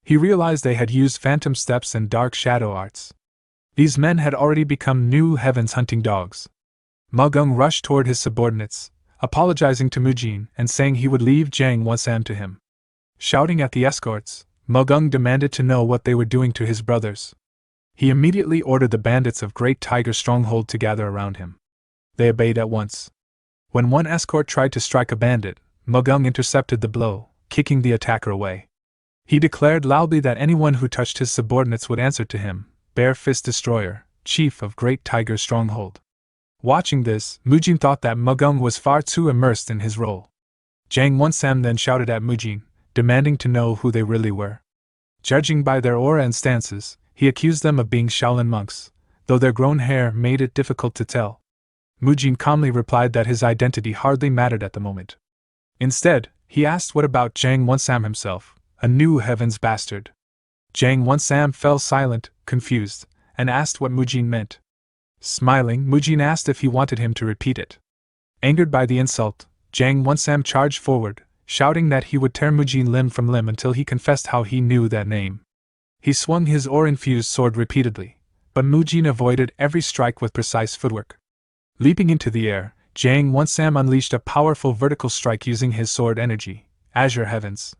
He realized they had used phantom steps and dark shadow arts. These men had already become New Heaven's hunting dogs. Magung rushed toward his subordinates, apologizing to Mujin and saying he would leave Jang Wonsam to him. Shouting at the escorts, Magung demanded to know what they were doing to his brothers. He immediately ordered the bandits of Great Tiger Stronghold to gather around him. They obeyed at once. When one escort tried to strike a bandit, Magung intercepted the blow, kicking the attacker away. He declared loudly that anyone who touched his subordinates would answer to him, Bare Fist Destroyer, chief of Great Tiger Stronghold. Watching this, Mujin thought that Magung was far too immersed in his role. Jang Wonsam then shouted at Mujin, demanding to know who they really were. Judging by their aura and stances, he accused them of being Shaolin monks, though their grown hair made it difficult to tell. Mujin calmly replied that his identity hardly mattered at the moment. Instead, he asked what about Jang Wonsam himself, a New Heavens bastard. Jang Wonsam fell silent, confused, and asked what Mujin meant. Smiling, Mujin asked if he wanted him to repeat it. Angered by the insult, Jang Wonsam charged forward, shouting that he would tear Mujin limb from limb until he confessed how he knew that name. He swung his ore-infused sword repeatedly, but Mujin avoided every strike with precise footwork. Leaping into the air, Jang Won-sam unleashed a powerful vertical strike using his sword energy, Azure Heavens.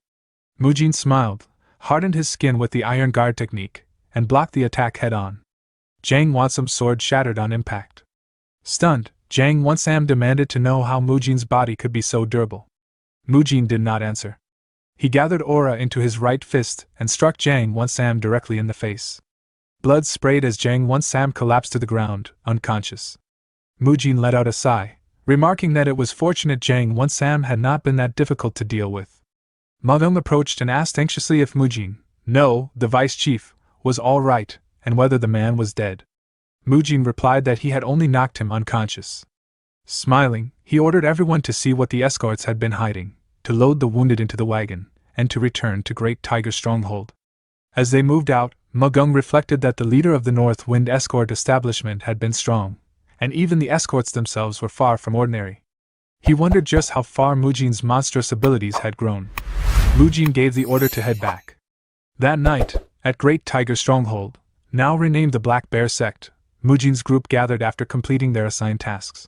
Mujin smiled, hardened his skin with the Iron Guard technique, and blocked the attack head-on. Jang Won-sam's sword shattered on impact. Stunned, Jang Won-sam demanded to know how Mujin's body could be so durable. Mujin did not answer. He gathered aura into his right fist and struck Jang Won-sam directly in the face. Blood sprayed as Jang Won-sam collapsed to the ground, unconscious. Mujin let out a sigh, remarking that it was fortunate Jang Won-sam had not been that difficult to deal with. Magong approached and asked anxiously if Mujin, no, the vice chief, was all right, and whether the man was dead. Mujin replied that he had only knocked him unconscious. Smiling, he ordered everyone to see what the escorts had been hiding, to load the wounded into the wagon, and to return to Great Tiger Stronghold. As they moved out, Magong reflected that the leader of the North Wind escort establishment had been strong, and even the escorts themselves were far from ordinary. He wondered just how far Mujin's monstrous abilities had grown. Mujin gave the order to head back. That night, at Great Tiger Stronghold, now renamed the Black Bear Sect, Mujin's group gathered after completing their assigned tasks.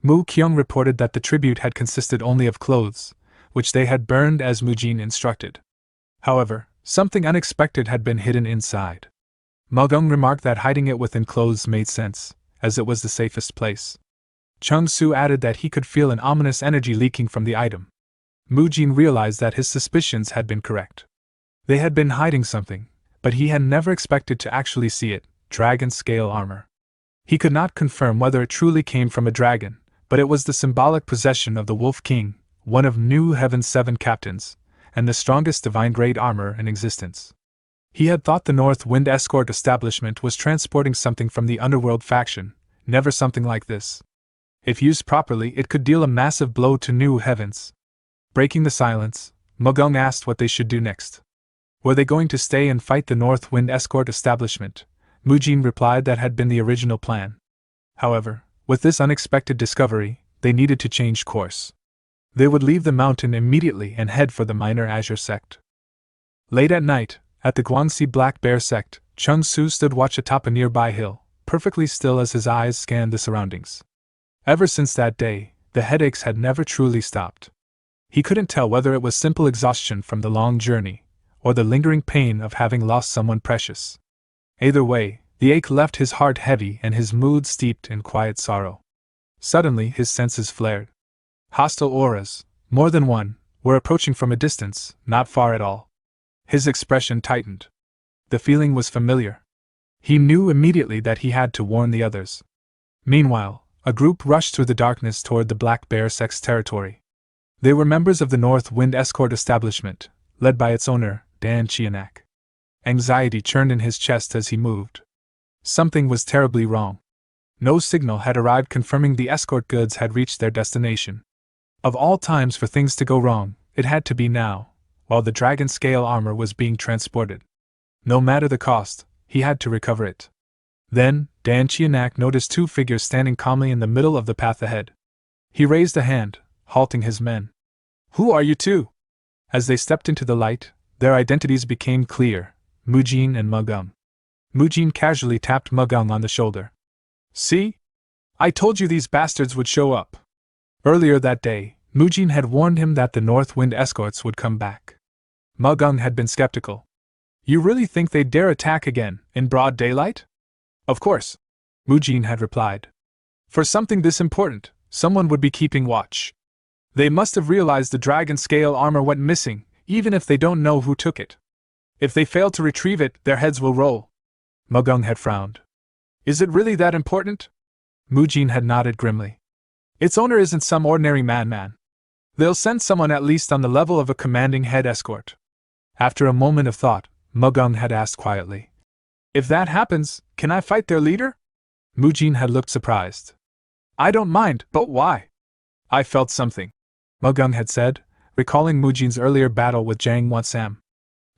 Mu Kyung reported that the tribute had consisted only of clothes, which they had burned as Mujin instructed. However, something unexpected had been hidden inside. Magong remarked that hiding it within clothes made sense, as it was the safest place. Chung Su added that he could feel an ominous energy leaking from the item. Mujin realized that his suspicions had been correct. They had been hiding something, but he had never expected to actually see it, dragon scale armor. He could not confirm whether it truly came from a dragon, but it was the symbolic possession of the Wolf King, one of New Heaven's 7 captains, and the strongest divine-grade armor in existence. He had thought the North Wind escort establishment was transporting something from the underworld faction, never something like this. If used properly, it could deal a massive blow to New Heavens. Breaking the silence, Magong asked what they should do next. Were they going to stay and fight the North Wind escort establishment? Mujin replied that had been the original plan. However, with this unexpected discovery, they needed to change course. They would leave the mountain immediately and head for the Minor Azure sect. Late at night, at the Guangxi Black Bear sect, Chung Su stood watch atop a nearby hill, perfectly still as his eyes scanned the surroundings. Ever since that day, the headaches had never truly stopped. He couldn't tell whether it was simple exhaustion from the long journey, or the lingering pain of having lost someone precious. Either way, the ache left his heart heavy and his mood steeped in quiet sorrow. Suddenly his senses flared. Hostile auras, more than one, were approaching from a distance, not far at all. His expression tightened. The feeling was familiar. He knew immediately that he had to warn the others. Meanwhile, a group rushed through the darkness toward the Black Bear Sect's territory. They were members of the North Wind escort establishment, led by its owner, Dan Chianak. Anxiety churned in his chest as he moved. Something was terribly wrong. No signal had arrived confirming the escort goods had reached their destination. Of all times for things to go wrong, it had to be now, while the dragon scale armor was being transported. No matter the cost, he had to recover it. Then, Dan Chianak noticed 2 figures standing calmly in the middle of the path ahead. He raised a hand, halting his men. "Who are you two?" As they stepped into the light, their identities became clear: Mujin and Magong. Mujin casually tapped Magong on the shoulder. "See? I told you these bastards would show up." Earlier that day, Mujin had warned him that the North Wind escorts would come back. Magong had been skeptical. "You really think they'd dare attack again, in broad daylight?" "Of course," Mujin had replied. "For something this important, someone would be keeping watch. They must have realized the dragon scale armor went missing, even if they don't know who took it. If they fail to retrieve it, their heads will roll." Magong had frowned. "Is it really that important?" Mujin had nodded grimly. "Its owner isn't some ordinary madman. They'll send someone at least on the level of a commanding head escort." After a moment of thought, Magong had asked quietly, "If that happens, can I fight their leader?" Mujin had looked surprised. "I don't mind, but why?" "I felt something," Magong had said, recalling Mujin's earlier battle with Jang Won-sam.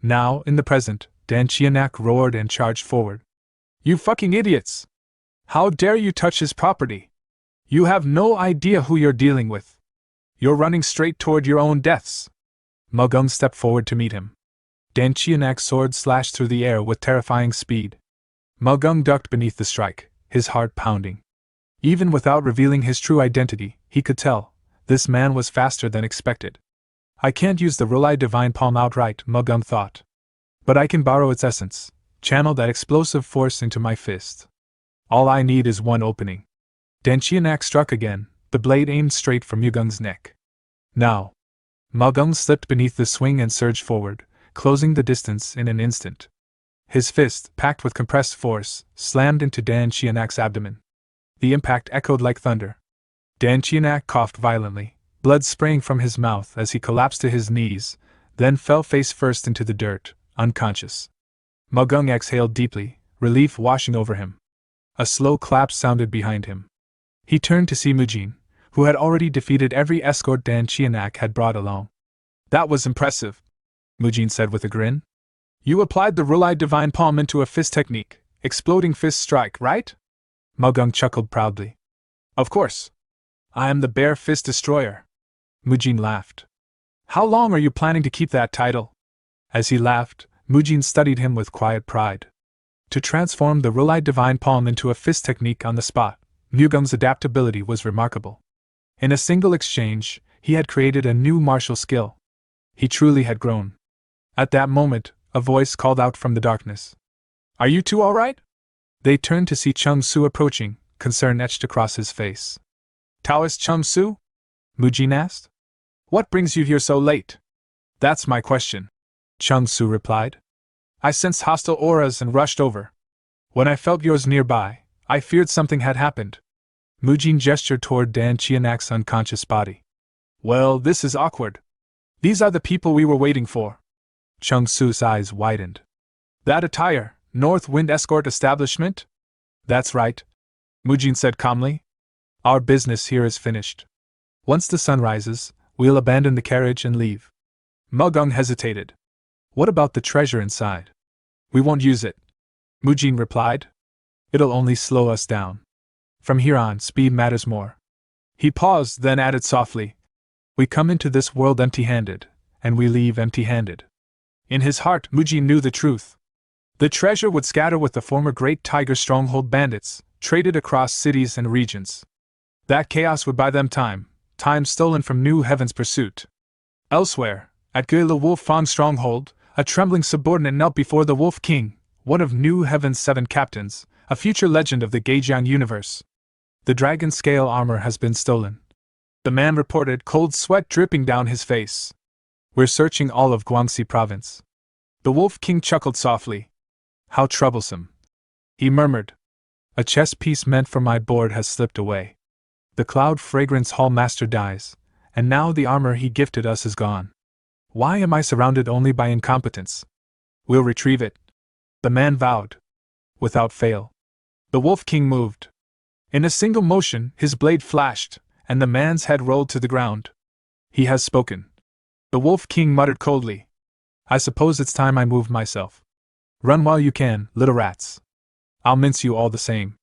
Now, in the present, Dan Chianak roared and charged forward. "You fucking idiots! How dare you touch his property? You have no idea who you're dealing with. You're running straight toward your own deaths." Magong stepped forward to meet him. Dan Chianak's sword slashed through the air with terrifying speed. Magong ducked beneath the strike, his heart pounding. Even without revealing his true identity, he could tell, this man was faster than expected. I can't use the Rulai Divine Palm outright, Mugum thought. But I can borrow its essence, channel that explosive force into my fist. All I need is one opening. Danchianak struck again, the blade aimed straight for Mugung's neck. Now. Mugung slipped beneath the swing and surged forward, closing the distance in an instant. His fist, packed with compressed force, slammed into Danchianak's abdomen. The impact echoed like thunder. Danchianak coughed violently, blood spraying from his mouth as he collapsed to his knees, then fell face first into the dirt, unconscious. Mugung exhaled deeply, relief washing over him. A slow clap sounded behind him. He turned to see Mujin, who had already defeated every escort Danchianak had brought along. That was impressive, Mujin said with a grin. You applied the Rulai Divine Palm into a fist technique, exploding fist strike, right? Mugung chuckled proudly. Of course. I am the Bear Fist Destroyer. Mujin laughed. How long are you planning to keep that title? As he laughed, Mujin studied him with quiet pride. To transform the Rulai Divine Palm into a fist technique on the spot, Mugung's adaptability was remarkable. In a single exchange, he had created a new martial skill. He truly had grown. At that moment, a voice called out from the darkness. Are you two all right? They turned to see Chung Su approaching, concern etched across his face. Taoist Chung Su? Mujin asked. What brings you here so late? That's my question, Chung Su replied. I sensed hostile auras and rushed over. When I felt yours nearby, I feared something had happened. Mujin gestured toward Danchianak's unconscious body. Well, this is awkward. These are the people we were waiting for. Chung Su's eyes widened. That attire, North Wind Escort Establishment? That's right, Mujin said calmly. Our business here is finished. Once the sun rises, we'll abandon the carriage and leave. Mugung hesitated. What about the treasure inside? We won't use it, Mujin replied. It'll only slow us down. From here on, speed matters more. He paused, then added softly, we come into this world empty-handed, and we leave empty-handed. In his heart, Mujin knew the truth. The treasure would scatter with the former Great Tiger Stronghold bandits, traded across cities and regions. That chaos would buy them time stolen from New Heaven's pursuit. Elsewhere, at Guila Wolf Fang Stronghold, a trembling subordinate knelt before the Wolf King, one of New Heaven's 7 captains, a future legend of the Geijiang universe. The dragon scale armor has been stolen. The man reported, cold sweat dripping down his face. We're searching all of Guangxi province. The Wolf King chuckled softly. How troublesome, he murmured. A chess piece meant for my board has slipped away. The Cloud Fragrance Hall Master dies, and now the armor he gifted us is gone. Why am I surrounded only by incompetence? We'll retrieve it, the man vowed. Without fail. The Wolf King moved. In a single motion, his blade flashed, and the man's head rolled to the ground. He has spoken. The Wolf King muttered coldly. I suppose it's time I moved myself. Run while you can, little rats. I'll mince you all the same.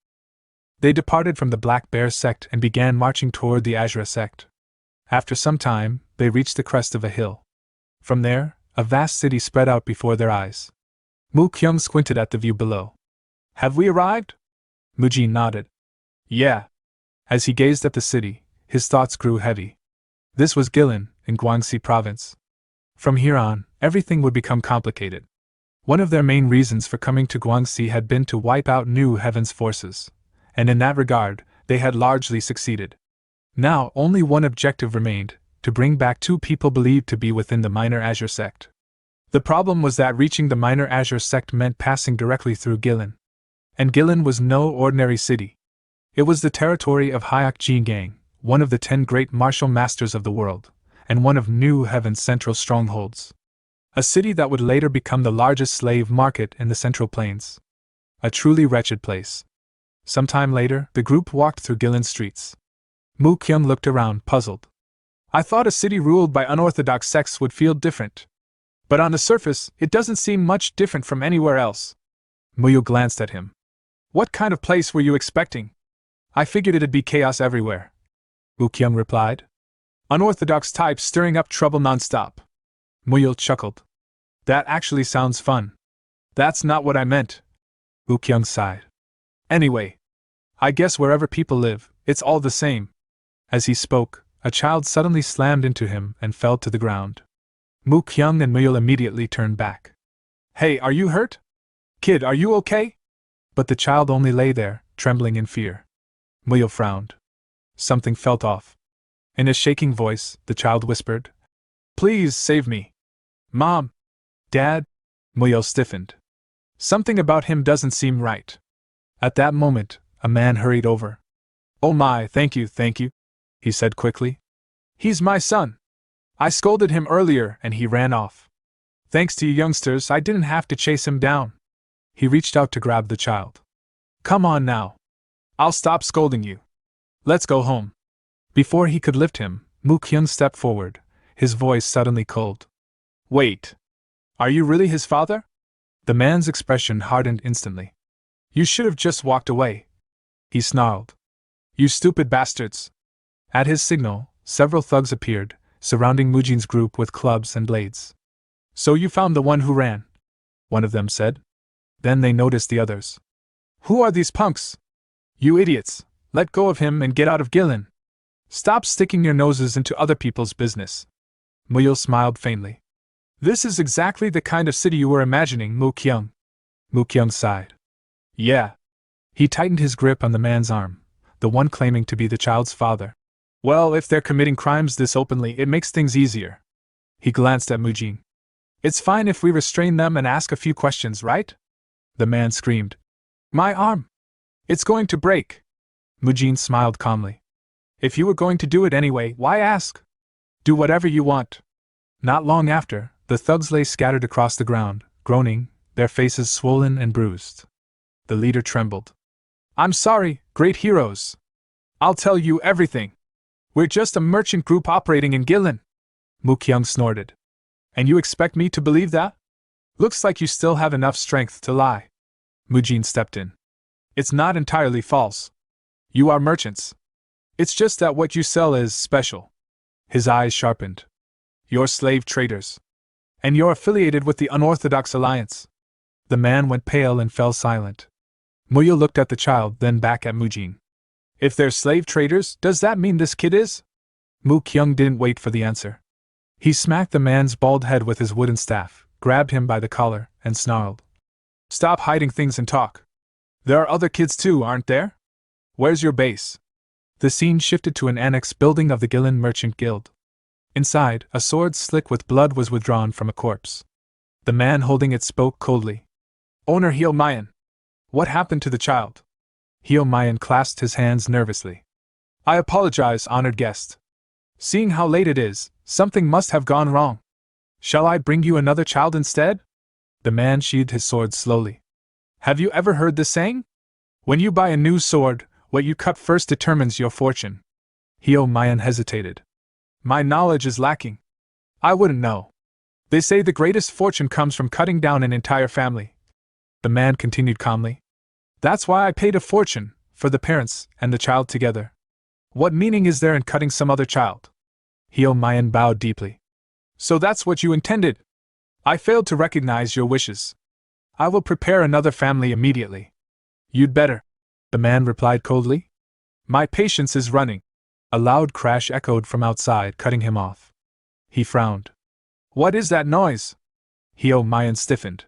They departed from the Black Bear sect and began marching toward the Asura sect. After some time, they reached the crest of a hill. From there, a vast city spread out before their eyes. Mu Kyung squinted at the view below. Have we arrived? Mujin nodded. Yeah. As he gazed at the city, his thoughts grew heavy. This was Guilin, in Guangxi province. From here on, everything would become complicated. One of their main reasons for coming to Guangxi had been to wipe out New Heaven's forces, and in that regard, they had largely succeeded. Now, only one objective remained, to bring back 2 people believed to be within the Minor Azure sect. The problem was that reaching the Minor Azure sect meant passing directly through Guilin. And Guilin was no ordinary city. It was the territory of Hyak Jingang, one of the 10 great martial masters of the world, and one of New Heaven's central strongholds. A city that would later become the largest slave market in the Central Plains. A truly wretched place. Sometime later, the group walked through Guilin streets. Mu Kyung looked around, puzzled. I thought a city ruled by unorthodox sects would feel different. But on the surface, it doesn't seem much different from anywhere else. Muyo glanced at him. What kind of place were you expecting? I figured it'd be chaos everywhere. Mu Kyung replied. Unorthodox types stirring up trouble nonstop. Muyo chuckled. That actually sounds fun. That's not what I meant. Mu Kyung sighed. Anyway, I guess wherever people live, It's all the same. As he spoke, a child suddenly slammed into him and fell to the ground. Mu Kyung and Muyul immediately turned back. Hey, are you hurt? Kid, are you okay? But the child only lay there, trembling in fear. Muyul frowned. Something felt off. In a shaking voice, the child whispered, Please save me. Mom. Dad. Muyul stiffened. Something about him doesn't seem right. At that moment, a man hurried over. Oh my, thank you, he said quickly. He's my son. I scolded him earlier and he ran off. Thanks to you youngsters, I didn't have to chase him down. He reached out to grab the child. Come on now. I'll stop scolding you. Let's go home. Before he could lift him, Mu Kyung stepped forward, his voice suddenly cold. Wait. Are you really his father? The man's expression hardened instantly. You should have just walked away. He snarled. You stupid bastards. At his signal, several thugs appeared, surrounding Mujin's group with clubs and blades. So you found the one who ran? One of them said. Then they noticed the others. Who are these punks? You idiots, let go of him and get out of Gilin. Stop sticking your noses into other people's business. Muyul smiled faintly. This is exactly the kind of city you were imagining, Mu Kyung. Mu Kyung sighed. Yeah. He tightened his grip on the man's arm, the one claiming to be the child's father. Well, if they're committing crimes this openly, it makes things easier. He glanced at Mujin. It's fine if we restrain them and ask a few questions, right? The man screamed. My arm! It's going to break. Mujin smiled calmly. If you were going to do it anyway, why ask? Do whatever you want. Not long after, the thugs lay scattered across the ground, groaning, their faces swollen and bruised. The leader trembled. I'm sorry, great heroes. I'll tell you everything. We're just a merchant group operating in Gilin. Mu Kyung snorted. And you expect me to believe that? Looks like you still have enough strength to lie. Mujin stepped in. It's not entirely false. You are merchants. It's just that what you sell is special. His eyes sharpened. You're slave traders. And you're affiliated with the Unorthodox Alliance. The man went pale and fell silent. Muyul looked at the child, then back at Mujin. If they're slave traders, does that mean this kid is? Mu Kyung didn't wait for the answer. He smacked the man's bald head with his wooden staff, grabbed him by the collar, and snarled. Stop hiding things and talk. There are other kids too, aren't there? Where's your base? The scene shifted to an annex building of the Gilin Merchant Guild. Inside, a sword slick with blood was withdrawn from a corpse. The man holding it spoke coldly. Owner Hyo Mayan. What happened to the child? Hyo Mayan clasped his hands nervously. I apologize, honored guest. Seeing how late it is, something must have gone wrong. Shall I bring you another child instead? The man sheathed his sword slowly. Have you ever heard this saying? When you buy a new sword, what you cut first determines your fortune. Hyo Mayan hesitated. My knowledge is lacking. I wouldn't know. They say the greatest fortune comes from cutting down an entire family. The man continued calmly. That's why I paid a fortune, for the parents and the child together. What meaning is there in cutting some other child? Hyo Mayan bowed deeply. So that's what you intended? I failed to recognize your wishes. I will prepare another family immediately. You'd better, the man replied coldly. My patience is running. A loud crash echoed from outside, cutting him off. He frowned. What is that noise? Hyo Mayan stiffened.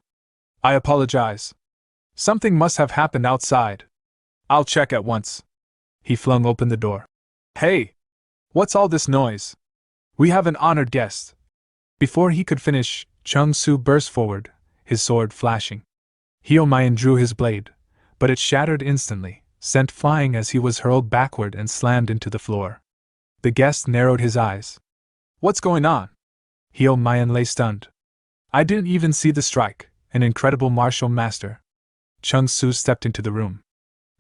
I apologize. Something must have happened outside. I'll check at once. He flung open the door. Hey! What's all this noise? We have an honored guest. Before he could finish, Chung-Soo burst forward, his sword flashing. Hyo Mayan drew his blade, but it shattered instantly, sent flying as he was hurled backward and slammed into the floor. The guest narrowed his eyes. What's going on? Hyo Mayan lay stunned. I didn't even see the strike, an incredible martial master. Chung-Soo stepped into the room.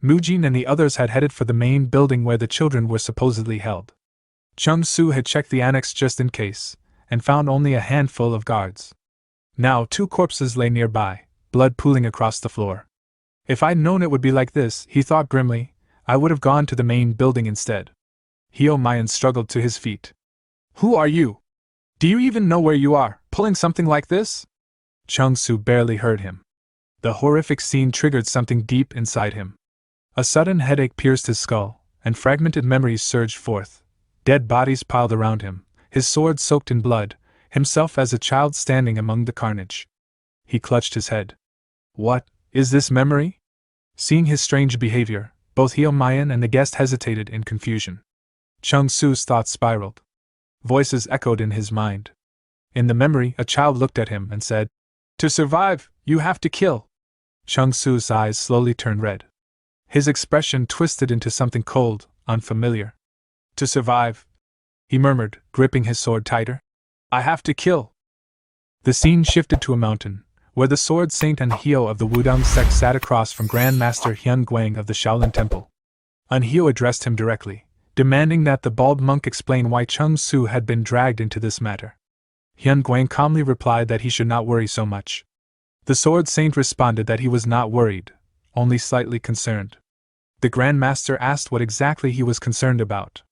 Mujin and the others had headed for the main building where the children were supposedly held. Chung-Soo had checked the annex just in case, and found only a handful of guards. Now 2 corpses lay nearby, blood pooling across the floor. If I'd known it would be like this, he thought grimly, I would have gone to the main building instead. Hyo Mayan struggled to his feet. Who are you? Do you even know where you are, pulling something like this? Chung-Soo barely heard him. The horrific scene triggered something deep inside him. A sudden headache pierced his skull, and fragmented memories surged forth. Dead bodies piled around him, his sword soaked in blood, himself as a child standing among the carnage. He clutched his head. What is this memory? Seeing his strange behavior, both Hyo-Mayan and the guest hesitated in confusion. Chung-Su's thoughts spiraled. Voices echoed in his mind. In the memory, a child looked at him and said, "To survive, you have to kill." Chung-Su's eyes slowly turned red. His expression twisted into something cold, unfamiliar. "To survive," he murmured, gripping his sword tighter. "I have to kill." The scene shifted to a mountain, where the Sword Saint and Hyo of the Wudang sect sat across from Grand Master Hyun Guang of the Shaolin Temple. Hyo addressed him directly, demanding that the bald monk explain why Chung-Su had been dragged into this matter. Hyun Guang calmly replied that he should not worry so much. The Sword Saint responded that he was not worried, only slightly concerned. The Grand Master asked what exactly he was concerned about.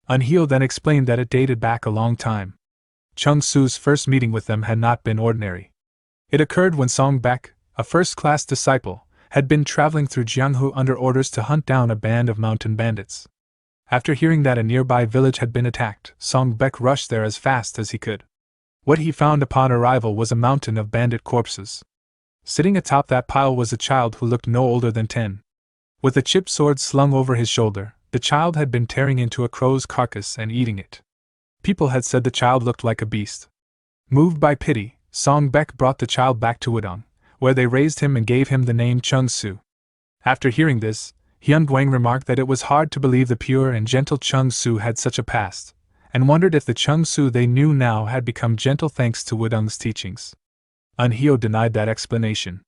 Hyo then explained that it dated back a long time. Chung-Su's first meeting with them had not been ordinary. It occurred when Song Baek, a first-class disciple, had been traveling through Jianghu under orders to hunt down a band of mountain bandits. After hearing that a nearby village had been attacked, Song Baek rushed there as fast as he could. What he found upon arrival was a mountain of bandit corpses. Sitting atop that pile was a child who looked no older than 10. With a chipped sword slung over his shoulder, the child had been tearing into a crow's carcass and eating it. People had said the child looked like a beast. Moved by pity, Song Baek brought the child back to Wudong, where they raised him and gave him the name Chung-Su. After hearing this, Hyun Guang remarked that it was hard to believe the pure and gentle Chung-Su had such a past, and wondered if the Chung-Su they knew now had become gentle thanks to Wudong's teachings. Hyo denied that explanation.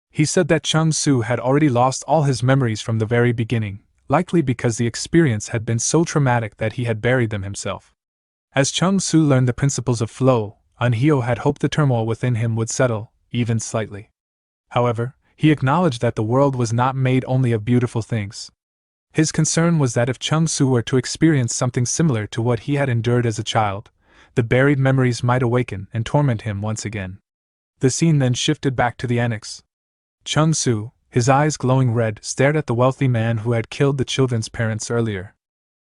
He said that Chung-Su had already lost all his memories from the very beginning, likely because the experience had been so traumatic that he had buried them himself. As Chung-Su learned the principles of flow, Hyo had hoped the turmoil within him would settle, even slightly. However, he acknowledged that the world was not made only of beautiful things. His concern was that if Chung-Su were to experience something similar to what he had endured as a child, the buried memories might awaken and torment him once again. The scene then shifted back to the annex. Chung-Su, his eyes glowing red, stared at the wealthy man who had killed the children's parents earlier.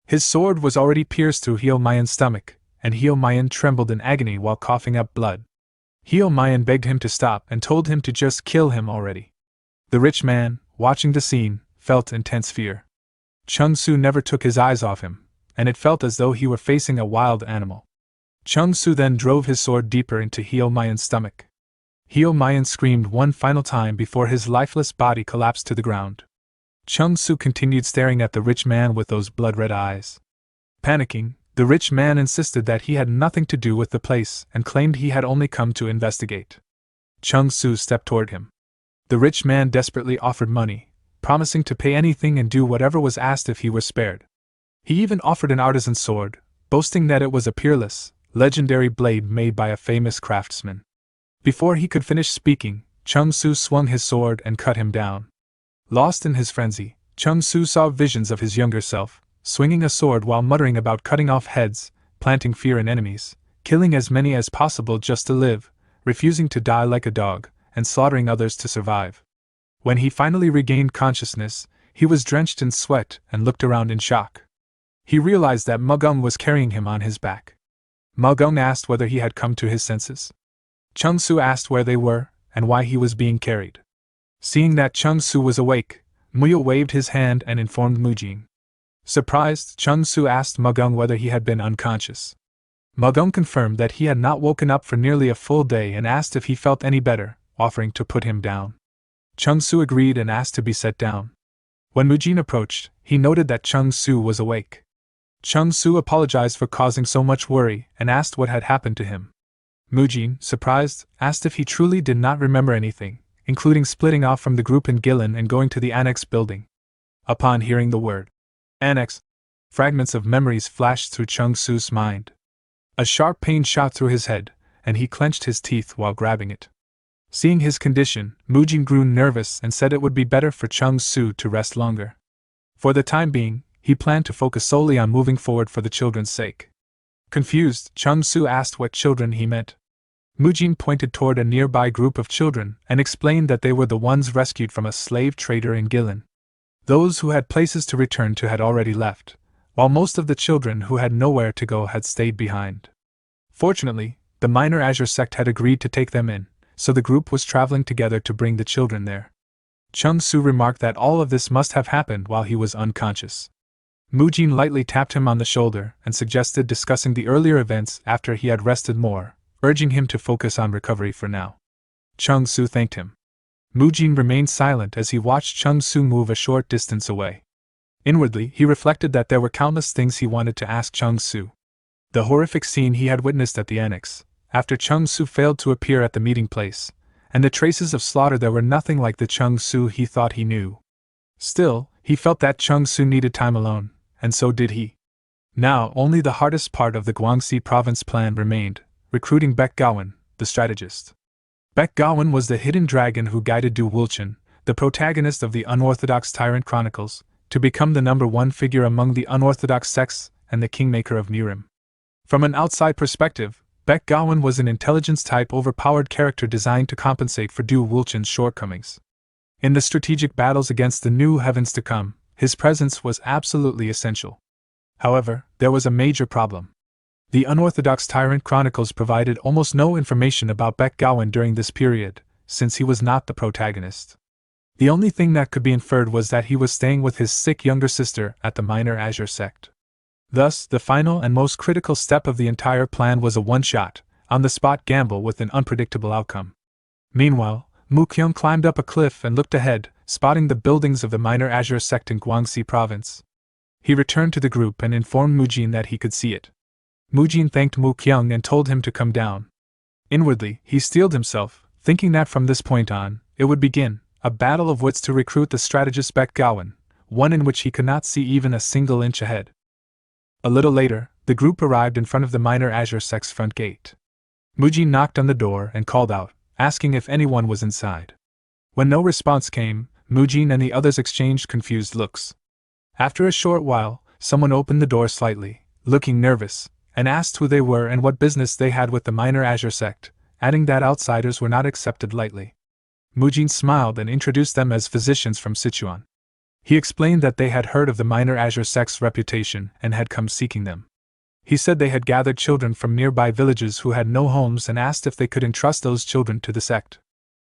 His sword was already pierced through Hyo-Mayan's stomach, and Hyo-Mayan trembled in agony while coughing up blood. Hyo-Mayan begged him to stop and told him to just kill him already. The rich man, watching the scene, felt intense fear. Chung-Su never took his eyes off him, and it felt as though he were facing a wild animal. Chung-Su then drove his sword deeper into Hyo-Mayan's stomach. Hyo-Mayan screamed one final time before his lifeless body collapsed to the ground. Chung-Su continued staring at the rich man with those blood-red eyes. Panicking, the rich man insisted that he had nothing to do with the place and claimed he had only come to investigate. Chung-Su stepped toward him. The rich man desperately offered money, promising to pay anything and do whatever was asked if he were spared. He even offered an artisan sword, boasting that it was a peerless, legendary blade made by a famous craftsman. Before he could finish speaking, Chung-Su swung his sword and cut him down. Lost in his frenzy, Chung-Su saw visions of his younger self, swinging a sword while muttering about cutting off heads, planting fear in enemies, killing as many as possible just to live, refusing to die like a dog, and slaughtering others to survive. When he finally regained consciousness, he was drenched in sweat and looked around in shock. He realized that Mugung was carrying him on his back. Mugung asked whether he had come to his senses. Chung-Su asked where they were, and why he was being carried. Seeing that Chung-Su was awake, Muyo waved his hand and informed Mujin. Surprised, Chung-Su asked Mugung whether he had been unconscious. Mugung confirmed that he had not woken up for nearly a full day and asked if he felt any better, offering to put him down. Chung-Su agreed and asked to be set down. When Mujin approached, he noted that Chung-Su was awake. Chung-Su apologized for causing so much worry and asked what had happened to him. Mujin, surprised, asked if he truly did not remember anything, including splitting off from the group in Gilin and going to the annex building. Upon hearing the word annex, fragments of memories flashed through Chung-Su's mind. A sharp pain shot through his head, and he clenched his teeth while grabbing it. Seeing his condition, Mujin grew nervous and said it would be better for Chung-Su to rest longer. For the time being, he planned to focus solely on moving forward for the children's sake. Confused, Chung-Su asked what children he meant. Mujin pointed toward a nearby group of children and explained that they were the ones rescued from a slave trader in Gilin. Those who had places to return to had already left, while most of the children who had nowhere to go had stayed behind. Fortunately, the minor Azure sect had agreed to take them in, so the group was traveling together to bring the children there. Chung Su remarked that all of this must have happened while he was unconscious. Mujin lightly tapped him on the shoulder and suggested discussing the earlier events after he had rested more, urging him to focus on recovery for now. Chung Su thanked him. Mujin remained silent as he watched Chung Su move a short distance away. Inwardly, he reflected that there were countless things he wanted to ask Chung Su. The horrific scene he had witnessed at the annex, after Chung Su failed to appear at the meeting place, and the traces of slaughter there were nothing like the Chung Su he thought he knew. Still, he felt that Chung Su needed time alone, and so did he. Now, only the hardest part of the Guangxi province plan remained, recruiting Baek Gawan, the strategist. Baek Gawan was the hidden dragon who guided Du Wulchen, the protagonist of the Unorthodox Tyrant Chronicles, to become the #1 figure among the unorthodox sects and the kingmaker of Murim. From an outside perspective, Baek Gawan was an intelligence-type overpowered character designed to compensate for Du Wulchen's shortcomings. In the strategic battles against the new heavens to come, his presence was absolutely essential. However, there was a major problem. The Unorthodox Tyrant Chronicles provided almost no information about Baek Gawan during this period, since he was not the protagonist. The only thing that could be inferred was that he was staying with his sick younger sister at the Minor Azure sect. Thus, the final and most critical step of the entire plan was a one-shot, on-the-spot gamble with an unpredictable outcome. Meanwhile, Mu Kyung climbed up a cliff and looked ahead, spotting the buildings of the Minor Azure sect in Guangxi province. He returned to the group and informed Mujin that he could see it. Mujin thanked Mu Kyung and told him to come down. Inwardly, he steeled himself, thinking that from this point on, it would begin, a battle of wits to recruit the strategist Baek Gawan, one in which he could not see even a single inch ahead. A little later, the group arrived in front of the Minor Azure sect's front gate. Mujin knocked on the door and called out, asking if anyone was inside. When no response came, Mujin and the others exchanged confused looks. After a short while, someone opened the door slightly, looking nervous, and asked who they were and what business they had with the Minor Azure sect, adding that outsiders were not accepted lightly. Mujin smiled and introduced them as physicians from Sichuan. He explained that they had heard of the Minor Azure sect's reputation and had come seeking them. He said they had gathered children from nearby villages who had no homes and asked if they could entrust those children to the sect.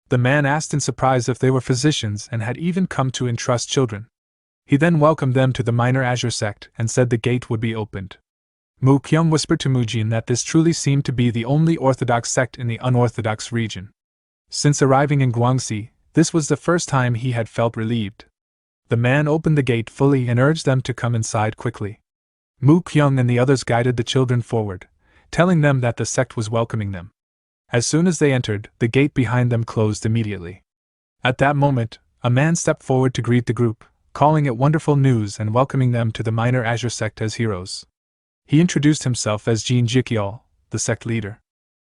The man asked in surprise if they were physicians and had even come to entrust children. He then welcomed them to the Minor Azure sect and said the gate would be opened. Mu Kyung whispered to Mujin that this truly seemed to be the only orthodox sect in the unorthodox region. Since arriving in Guangxi, this was the first time he had felt relieved. The man opened the gate fully and urged them to come inside quickly. Mu Kyung and the others guided the children forward, telling them that the sect was welcoming them. As soon as they entered, the gate behind them closed immediately. At that moment, a man stepped forward to greet the group, calling it wonderful news and welcoming them to the Minor Azure sect as heroes. He introduced himself as Jin Jikyol, the sect leader.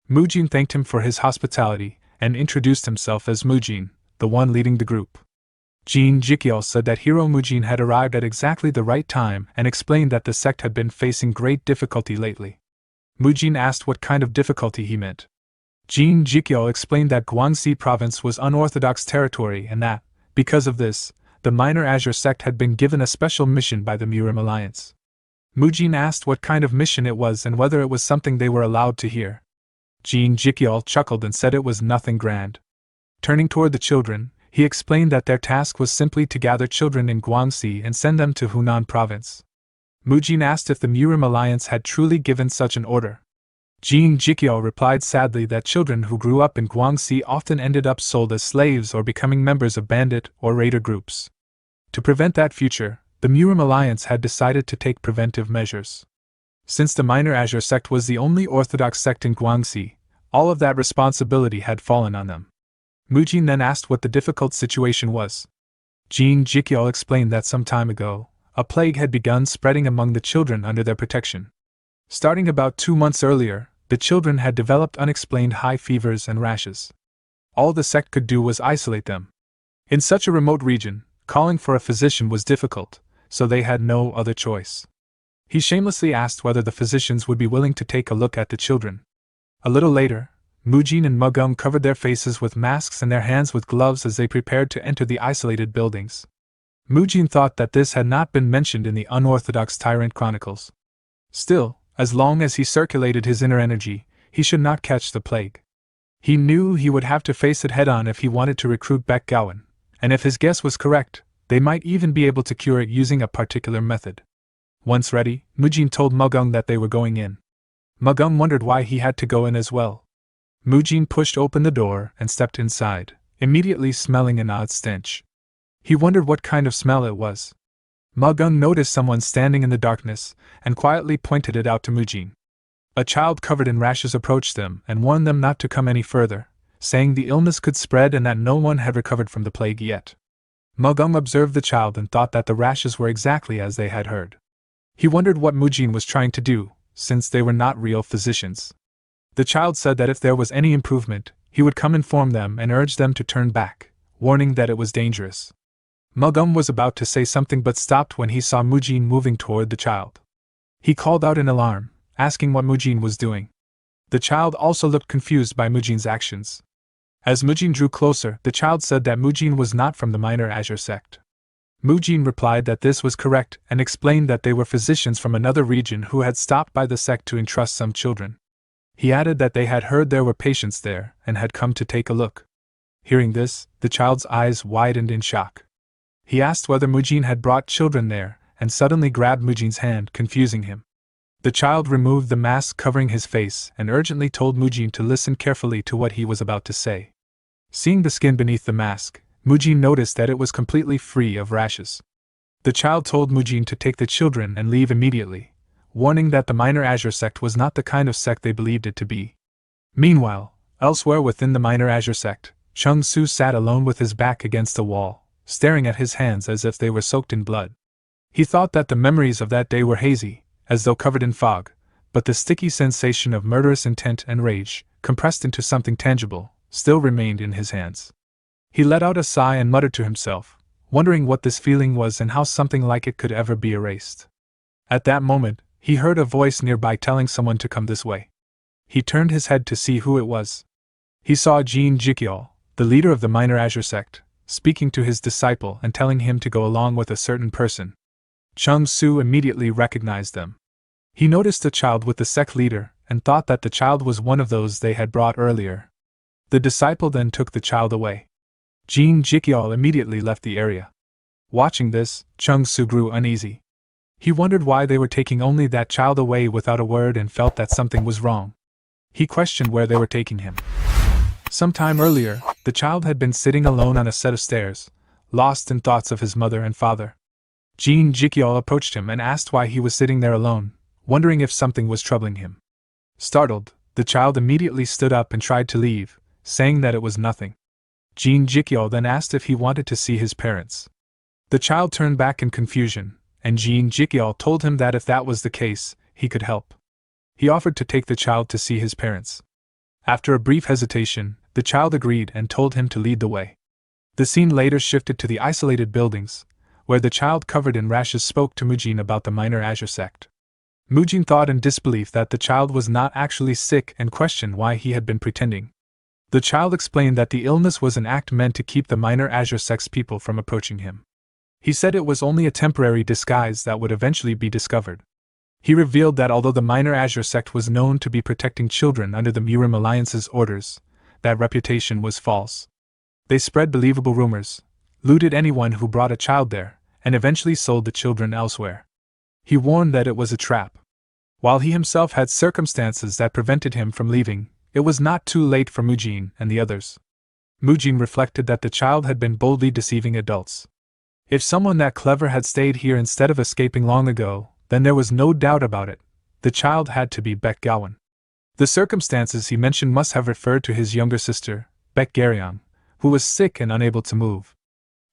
Mujin thanked him for his hospitality and introduced himself as Mujin, the one leading the group. Jin Jikyol said that Hero Mujin had arrived at exactly the right time and explained that the sect had been facing great difficulty lately. Mujin asked what kind of difficulty he meant. Jin Jikyol explained that Guangxi province was unorthodox territory and that, because of this, the Minor Azure sect had been given a special mission by the Murim Alliance. Mujin asked what kind of mission it was and whether it was something they were allowed to hear. Jin Jikyol chuckled and said it was nothing grand. Turning toward the children, he explained that their task was simply to gather children in Guangxi and send them to Hunan province. Mujin asked if the Murim Alliance had truly given such an order. Jin Jikyol replied sadly that children who grew up in Guangxi often ended up sold as slaves or becoming members of bandit or raider groups. To prevent that future, the Murim Alliance had decided to take preventive measures. Since the Minor Azure sect was the only orthodox sect in Guangxi, all of that responsibility had fallen on them. Mujin then asked what the difficult situation was. Jin Jikyol explained that some time ago, a plague had begun spreading among the children under their protection. Starting about 2 months earlier, the children had developed unexplained high fevers and rashes. All the sect could do was isolate them. In such a remote region, calling for a physician was difficult, so they had no other choice. He shamelessly asked whether the physicians would be willing to take a look at the children. A little later, Mujin and Mugum covered their faces with masks and their hands with gloves as they prepared to enter the isolated buildings. Mujin thought that this had not been mentioned in the unorthodox Tyrant Chronicles. Still, as long as he circulated his inner energy, he should not catch the plague. He knew he would have to face it head-on if he wanted to recruit backgammon, and if his guess was correct, they might even be able to cure it using a particular method. Once ready, Mujin told Mugung that they were going in. Mugung wondered why he had to go in as well. Mujin pushed open the door and stepped inside, immediately smelling an odd stench. He wondered what kind of smell it was. Mugung noticed someone standing in the darkness and quietly pointed it out to Mujin. A child covered in rashes approached them and warned them not to come any further, saying the illness could spread and that no one had recovered from the plague yet. Mugung observed the child and thought that the rashes were exactly as they had heard. He wondered what Mujin was trying to do, since they were not real physicians. The child said that if there was any improvement, he would come inform them and urge them to turn back, warning that it was dangerous. Mugung was about to say something but stopped when he saw Mujin moving toward the child. He called out in alarm, asking what Mujin was doing. The child also looked confused by Mujin's actions. As Mujin drew closer, the child said that Mujin was not from the Minor Azure sect. Mujin replied that this was correct and explained that they were physicians from another region who had stopped by the sect to entrust some children. He added that they had heard there were patients there and had come to take a look. Hearing this, the child's eyes widened in shock. He asked whether Mujin had brought children there and suddenly grabbed Mujin's hand, confusing him. The child removed the mask covering his face and urgently told Mujin to listen carefully to what he was about to say. Seeing the skin beneath the mask, Mujin noticed that it was completely free of rashes. The child told Mujin to take the children and leave immediately, warning that the Minor Azure sect was not the kind of sect they believed it to be. Meanwhile, elsewhere within the Minor Azure sect, Chung Su sat alone with his back against the wall, staring at his hands as if they were soaked in blood. He thought that the memories of that day were hazy, as though covered in fog, but the sticky sensation of murderous intent and rage, compressed into something tangible, still remained in his hands. He let out a sigh and muttered to himself, wondering what this feeling was and how something like it could ever be erased. At that moment, he heard a voice nearby telling someone to come this way. He turned his head to see who it was. He saw Jin Jikyol, the leader of the Minor Azure sect, speaking to his disciple and telling him to go along with a certain person. Chung Su immediately recognized them. He noticed a child with the sect leader and thought that the child was one of those they had brought earlier. The disciple then took the child away. Jin Jikyol immediately left the area. Watching this, Chung Su grew uneasy. He wondered why they were taking only that child away without a word and felt that something was wrong. He questioned where they were taking him. Some time earlier, the child had been sitting alone on a set of stairs, lost in thoughts of his mother and father. Jin Jikyol approached him and asked why he was sitting there alone, wondering if something was troubling him. Startled, the child immediately stood up and tried to leave, saying that it was nothing. Jin Jikyol then asked if he wanted to see his parents. The child turned back in confusion, and Jin Jikyol told him that if that was the case, he could help. He offered to take the child to see his parents. After a brief hesitation, the child agreed and told him to lead the way. The scene later shifted to the isolated buildings, where the child covered in rashes spoke to Mujin about the Minor Azure sect. Mujin thought in disbelief that the child was not actually sick and questioned why he had been pretending. The child explained that the illness was an act meant to keep the Minor Azure sect's people from approaching him. He said it was only a temporary disguise that would eventually be discovered. He revealed that although the Minor Azure sect was known to be protecting children under the Murim Alliance's orders, that reputation was false. They spread believable rumors, looted anyone who brought a child there, and eventually sold the children elsewhere. He warned that it was a trap. While he himself had circumstances that prevented him from leaving, it was not too late for Mujin and the others. Mujin reflected that the child had been boldly deceiving adults. If someone that clever had stayed here instead of escaping long ago, then there was no doubt about it. The child had to be Baek Gawan. The circumstances he mentioned must have referred to his younger sister, Baek Garyang, who was sick and unable to move.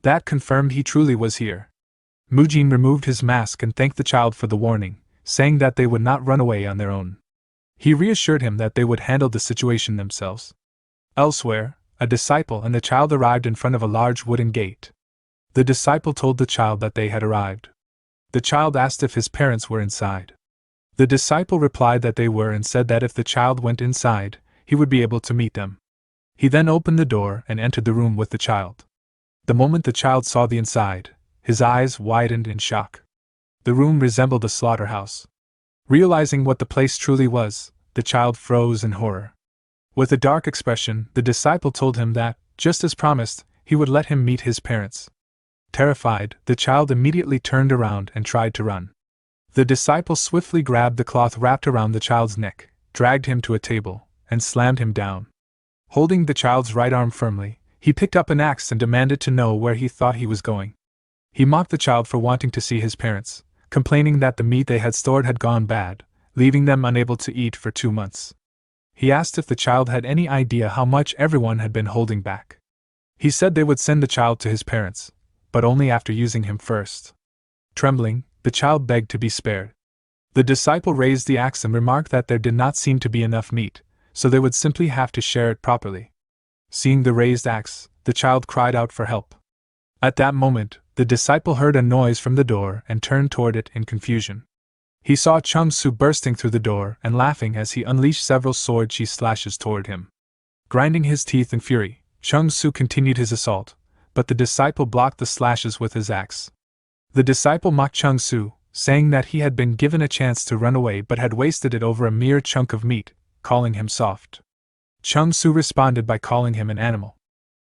That confirmed he truly was here. Mujin removed his mask and thanked the child for the warning, saying that they would not run away on their own. He reassured him that they would handle the situation themselves. Elsewhere, a disciple and the child arrived in front of a large wooden gate. The disciple told the child that they had arrived. The child asked if his parents were inside. The disciple replied that they were and said that if the child went inside, he would be able to meet them. He then opened the door and entered the room with the child. The moment the child saw the inside, his eyes widened in shock. The room resembled a slaughterhouse. Realizing what the place truly was, the child froze in horror. With a dark expression, the disciple told him that, just as promised, he would let him meet his parents. Terrified, the child immediately turned around and tried to run. The disciple swiftly grabbed the cloth wrapped around the child's neck, dragged him to a table, and slammed him down. Holding the child's right arm firmly, he picked up an axe and demanded to know where he thought he was going. He mocked the child for wanting to see his parents, complaining that the meat they had stored had gone bad, leaving them unable to eat for 2 months. He asked if the child had any idea how much everyone had been holding back. He said they would send the child to his parents, but only after using him first. Trembling, the child begged to be spared. The disciple raised the axe and remarked that there did not seem to be enough meat, so they would simply have to share it properly. Seeing the raised axe, the child cried out for help. At that moment, the disciple heard a noise from the door and turned toward it in confusion. He saw Chung-Su bursting through the door and laughing as he unleashed several sword-sheath slashes toward him. Grinding his teeth in fury, Chung-Su continued his assault, but the disciple blocked the slashes with his axe. The disciple mocked Chung-Su, saying that he had been given a chance to run away but had wasted it over a mere chunk of meat, calling him soft. Chung-Su responded by calling him an animal.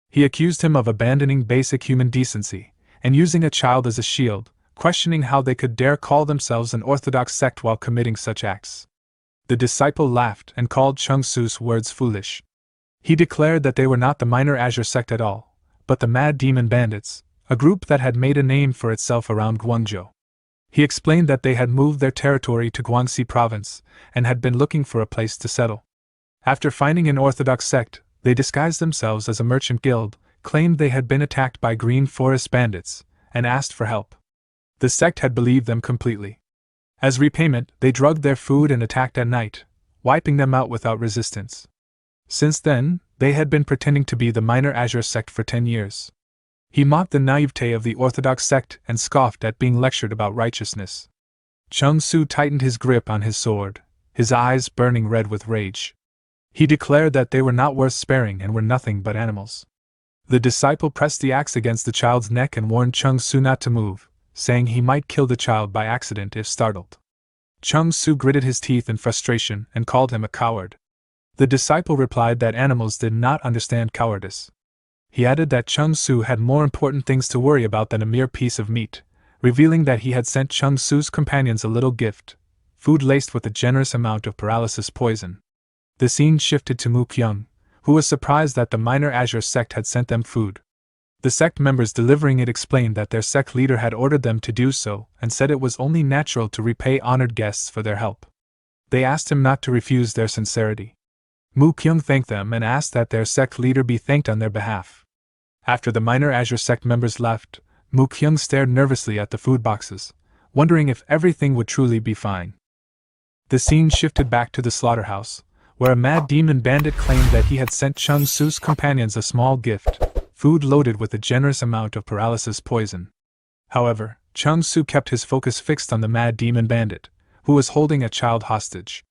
He accused him of abandoning basic human decency and using a child as a shield, questioning how they could dare call themselves an orthodox sect while committing such acts. The disciple laughed and called Chung-Su's words foolish. He declared that they were not the Minor Azure sect at all, but the Mad Demon Bandits, a group that had made a name for itself around Guangzhou. He explained that they had moved their territory to Guangxi province and had been looking for a place to settle. After finding an orthodox sect, they disguised themselves as a merchant guild, claimed they had been attacked by Green Forest bandits, and asked for help. The sect had believed them completely. As repayment, they drugged their food and attacked at night, wiping them out without resistance. Since then, they had been pretending to be the Minor Azure sect for 10 years. He mocked the naivete of the orthodox sect and scoffed at being lectured about righteousness. Chung-Su tightened his grip on his sword, his eyes burning red with rage. He declared that they were not worth sparing and were nothing but animals. The disciple pressed the axe against the child's neck and warned Chung-Su not to move, saying he might kill the child by accident if startled. Chung-Su gritted his teeth in frustration and called him a coward. The disciple replied that animals did not understand cowardice. He added that Chung-Su had more important things to worry about than a mere piece of meat, revealing that he had sent Chung-Su's companions a little gift, food laced with a generous amount of paralysis poison. The scene shifted to Mu-kyung, who was surprised that the Minor Azure sect had sent them food. The sect members delivering it explained that their sect leader had ordered them to do so and said it was only natural to repay honored guests for their help. They asked him not to refuse their sincerity. Mu-kyung thanked them and asked that their sect leader be thanked on their behalf. After the Minor Azure sect members left, Mu-kyung stared nervously at the food boxes, wondering if everything would truly be fine. The scene shifted back to the slaughterhouse, where a mad demon bandit claimed that he had sent Chung-Su's companions a small gift, food loaded with a generous amount of paralysis poison. However, Chung-Su kept his focus fixed on the mad demon bandit, who was holding a child hostage.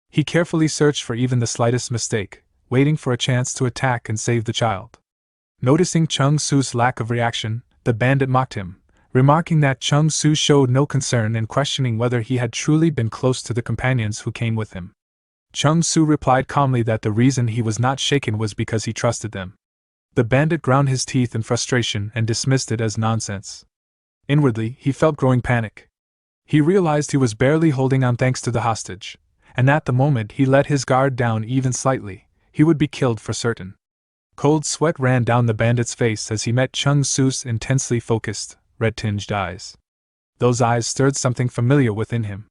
He carefully searched for even the slightest mistake, waiting for a chance to attack and save the child. Noticing Chung-Su's lack of reaction, the bandit mocked him, remarking that Chung-Su showed no concern and questioning whether he had truly been close to the companions who came with him. Chung-Su replied calmly that the reason he was not shaken was because he trusted them. The bandit ground his teeth in frustration and dismissed it as nonsense. Inwardly, he felt growing panic. He realized he was barely holding on thanks to the hostage, and at the moment he let his guard down even slightly, he would be killed for certain. Cold sweat ran down the bandit's face as he met Chung-Su's intensely focused, red-tinged eyes. Those eyes stirred something familiar within him.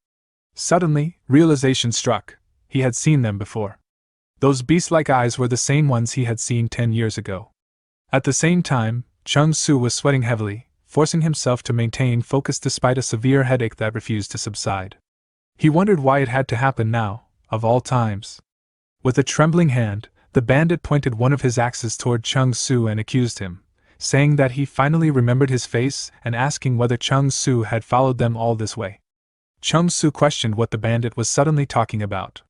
Suddenly, realization struck. He had seen them before. Those beast-like eyes were the same ones he had seen 10 years ago. At the same time, Chung-Su was sweating heavily, forcing himself to maintain focus despite a severe headache that refused to subside. He wondered why it had to happen now, of all times. With a trembling hand, the bandit pointed one of his axes toward Chung-Su and accused him, saying that he finally remembered his face and asking whether Chung-Su had followed them all this way. Chung-Su questioned what the bandit was suddenly talking about.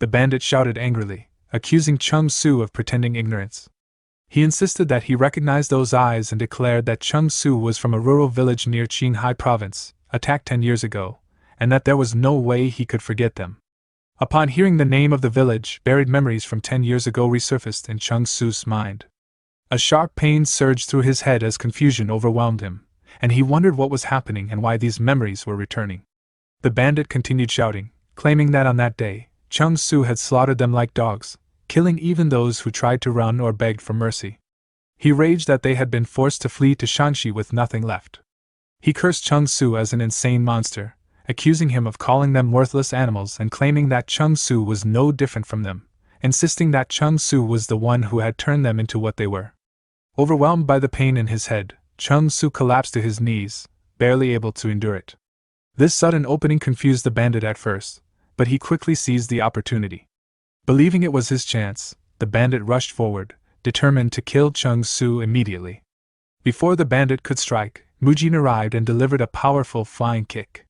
The bandit shouted angrily, accusing Chung-Su of pretending ignorance. He insisted that he recognized those eyes and declared that Chung Su was from a rural village near Qinghai province, attacked 10 years ago, and that there was no way he could forget them. Upon hearing the name of the village, buried memories from 10 years ago resurfaced in Chung Su's mind. A sharp pain surged through his head as confusion overwhelmed him, and he wondered what was happening and why these memories were returning. The bandit continued shouting, claiming that on that day, Chung Su had slaughtered them like dogs, killing even those who tried to run or begged for mercy. He raged that they had been forced to flee to Shanxi with nothing left. He cursed Chung Su as an insane monster, accusing him of calling them worthless animals and claiming that Chung Su was no different from them, insisting that Chung Su was the one who had turned them into what they were. Overwhelmed by the pain in his head, Chung Su collapsed to his knees, barely able to endure it. This sudden opening confused the bandit at first, but he quickly seized the opportunity. Believing it was his chance, the bandit rushed forward, determined to kill Chung Su immediately. Before the bandit could strike, Mujin arrived and delivered a powerful flying kick.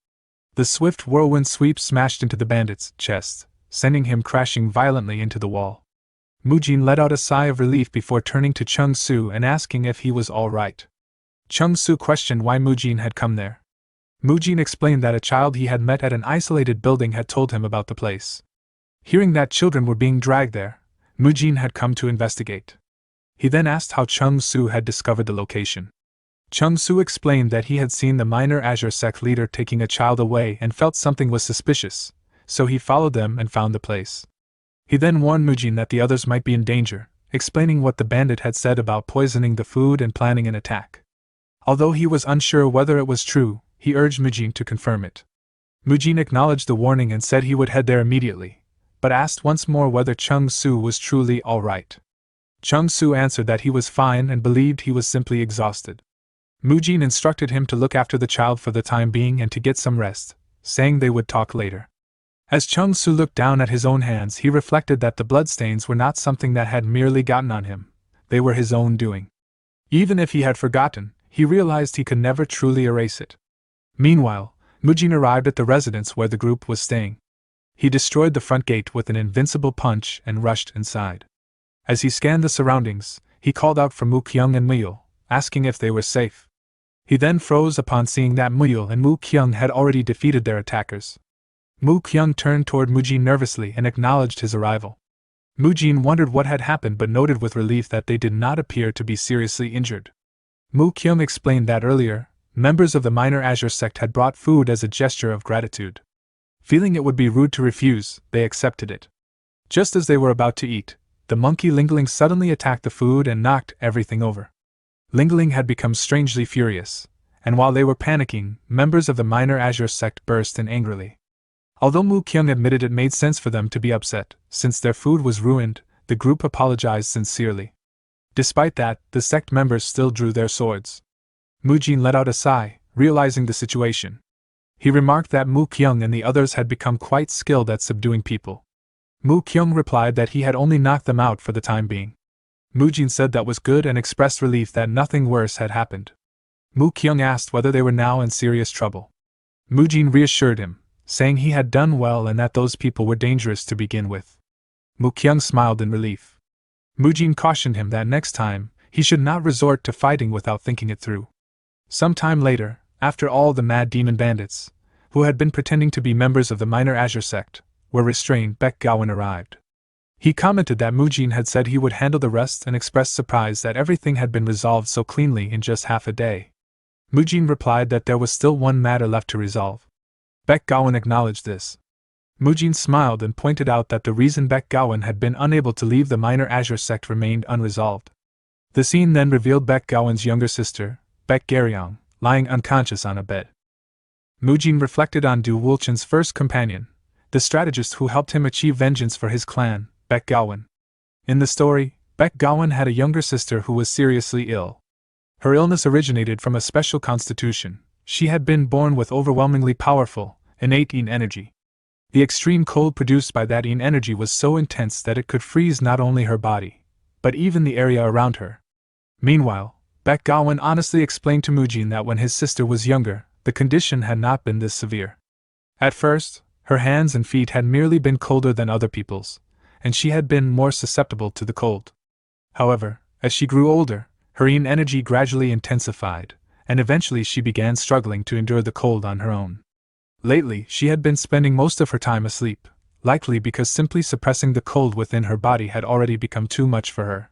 The swift whirlwind sweep smashed into the bandit's chest, sending him crashing violently into the wall. Mujin let out a sigh of relief before turning to Chung Su and asking if he was all right. Chung Su questioned why Mujin had come there. Mujin explained that a child he had met at an isolated building had told him about the place. Hearing that children were being dragged there, Mujin had come to investigate. He then asked how Chung Su had discovered the location. Chung Su explained that he had seen the minor Azure sect leader taking a child away and felt something was suspicious, so he followed them and found the place. He then warned Mujin that the others might be in danger, explaining what the bandit had said about poisoning the food and planning an attack. Although he was unsure whether it was true, he urged Mujin to confirm it. Mujin acknowledged the warning and said he would head there immediately, but asked once more whether Chung Su was truly all right. Chung Su answered that he was fine and believed he was simply exhausted. Mujin instructed him to look after the child for the time being and to get some rest, saying they would talk later. As Chung Su looked down at his own hands, he reflected that the bloodstains were not something that had merely gotten on him, they were his own doing. Even if he had forgotten, he realized he could never truly erase it. Meanwhile, Mujin arrived at the residence where the group was staying. He destroyed the front gate with an invincible punch and rushed inside. As he scanned the surroundings, he called out for Mu Kyung and Muyul, asking if they were safe. He then froze upon seeing that Muyul and Mu Kyung had already defeated their attackers. Mu Kyung turned toward Mujin nervously and acknowledged his arrival. Mujin wondered what had happened but noted with relief that they did not appear to be seriously injured. Mu Kyung explained that earlier, members of the minor Azure sect had brought food as a gesture of gratitude. Feeling it would be rude to refuse, they accepted it. Just as they were about to eat, the monkey Lingling suddenly attacked the food and knocked everything over. Lingling had become strangely furious, and while they were panicking, members of the minor Azure sect burst in angrily. Although Mu Kyung admitted it made sense for them to be upset, since their food was ruined, the group apologized sincerely. Despite that, the sect members still drew their swords. Mujin let out a sigh, realizing the situation. He remarked that Mu Kyung and the others had become quite skilled at subduing people. Mu Kyung replied that he had only knocked them out for the time being. Mujin said that was good and expressed relief that nothing worse had happened. Mu Kyung asked whether they were now in serious trouble. Mujin reassured him, saying he had done well and that those people were dangerous to begin with. Mu Kyung smiled in relief. Mujin cautioned him that next time, he should not resort to fighting without thinking it through. Some time later, after all the mad demon bandits, who had been pretending to be members of the minor Azure sect, were restrained, Baek Gowon arrived. He commented that Mujin had said he would handle the rest and expressed surprise that everything had been resolved so cleanly in just half a day. Mujin replied that there was still one matter left to resolve. Baek Gowon acknowledged this. Mujin smiled and pointed out that the reason Baek Gowon had been unable to leave the minor Azure sect remained unresolved. The scene then revealed Baek Gowon's younger sister, Baek Garyong, lying unconscious on a bed. Mujin reflected on Du Wulchen's first companion, the strategist who helped him achieve vengeance for his clan, Baek Gowon. In the story, Baek Gowon had a younger sister who was seriously ill. Her illness originated from a special constitution. She had been born with overwhelmingly powerful, innate yin energy. The extreme cold produced by that yin energy was so intense that it could freeze not only her body, but even the area around her. Meanwhile, Baek Gowon honestly explained to Mujin that when his sister was younger, the condition had not been this severe. At first, her hands and feet had merely been colder than other people's, and she had been more susceptible to the cold. However, As she grew older, her yin energy gradually intensified, and eventually she began struggling to endure the cold on her own. Lately, she had been spending most of her time asleep, likely because simply suppressing the cold within her body had already become too much for her.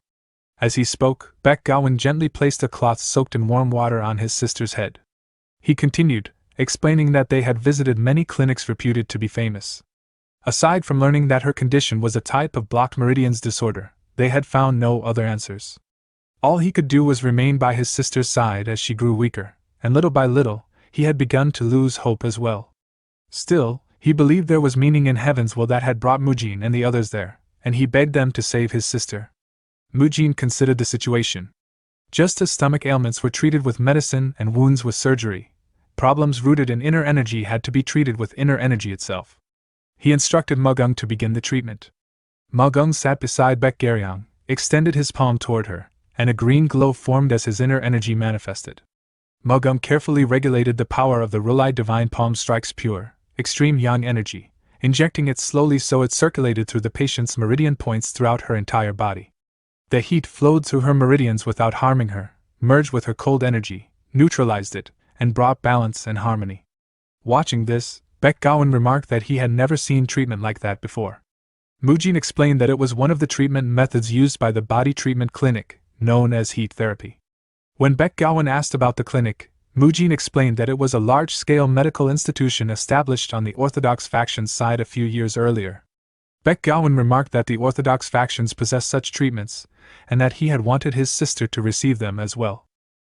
As he spoke, Baekgowon gently placed a cloth soaked in warm water on his sister's head. He continued, explaining that they had visited many clinics reputed to be famous. Aside from learning that her condition was a type of blocked meridians disorder, they had found no other answers. All he could do was remain by his sister's side as she grew weaker, and little by little, he had begun to lose hope as well. Still, he believed there was meaning in heaven's will that had brought Mujin and the others there, and he begged them to save his sister. Mujin considered the situation. Just as stomach ailments were treated with medicine and wounds with surgery, problems rooted in inner energy had to be treated with inner energy itself. He instructed Mugung to begin the treatment. Mugung sat beside Baekgyeryang, extended his palm toward her, and a green glow formed as his inner energy manifested. Mugung carefully regulated the power of the Rulai Divine Palm Strike's pure, extreme yang energy, injecting it slowly so it circulated through the patient's meridian points throughout her entire body. The heat flowed through her meridians without harming her, merged with her cold energy, neutralized it, and brought balance and harmony. Watching this, Baekgowon remarked that he had never seen treatment like that before. Mujin explained that it was one of the treatment methods used by the body treatment clinic, known as heat therapy. When Baekgowon asked about the clinic, Mujin explained that it was a large-scale medical institution established on the Orthodox faction's side a few years earlier. Baekgowon remarked that the Orthodox factions possessed such treatments, and that he had wanted his sister to receive them as well.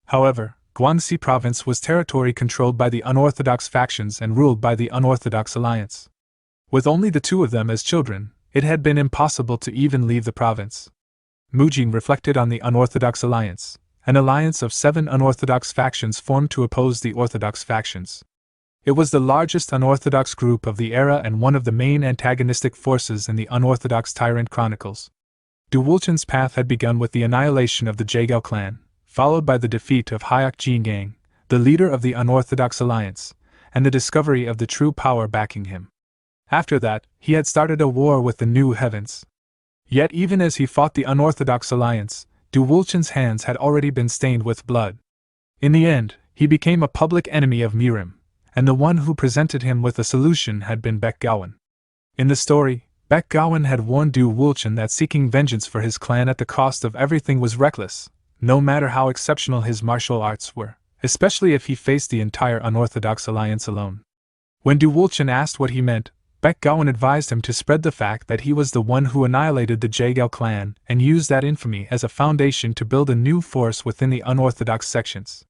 However, Guangxi province was territory controlled by the unorthodox factions and ruled by the unorthodox alliance. With only the two of them as children, it had been impossible to even leave the province. Mujin reflected on the unorthodox alliance, an alliance of 7 unorthodox factions formed to oppose the orthodox factions. It was the largest unorthodox group of the era and one of the main antagonistic forces in the unorthodox tyrant chronicles. Du Wulchen's path had begun with the annihilation of the Jaegao clan, followed by the defeat of Hyuk Jingang, the leader of the unorthodox alliance, and the discovery of the true power backing him. After that, he had started a war with the New Heavens. Yet even as he fought the unorthodox alliance, Du Wulchen's hands had already been stained with blood. In the end, he became a public enemy of Mirim, and the one who presented him with a solution had been Baekgowon. In the story, Baekgowon had warned Du Wulchen that seeking vengeance for his clan at the cost of everything was reckless, no matter how exceptional his martial arts were, especially if he faced the entire unorthodox alliance alone. When Du Wulchen asked what he meant, Baekgowon advised him to spread the fact that he was the one who annihilated the Jaegao clan and use that infamy as a foundation to build a new force within the unorthodox sections.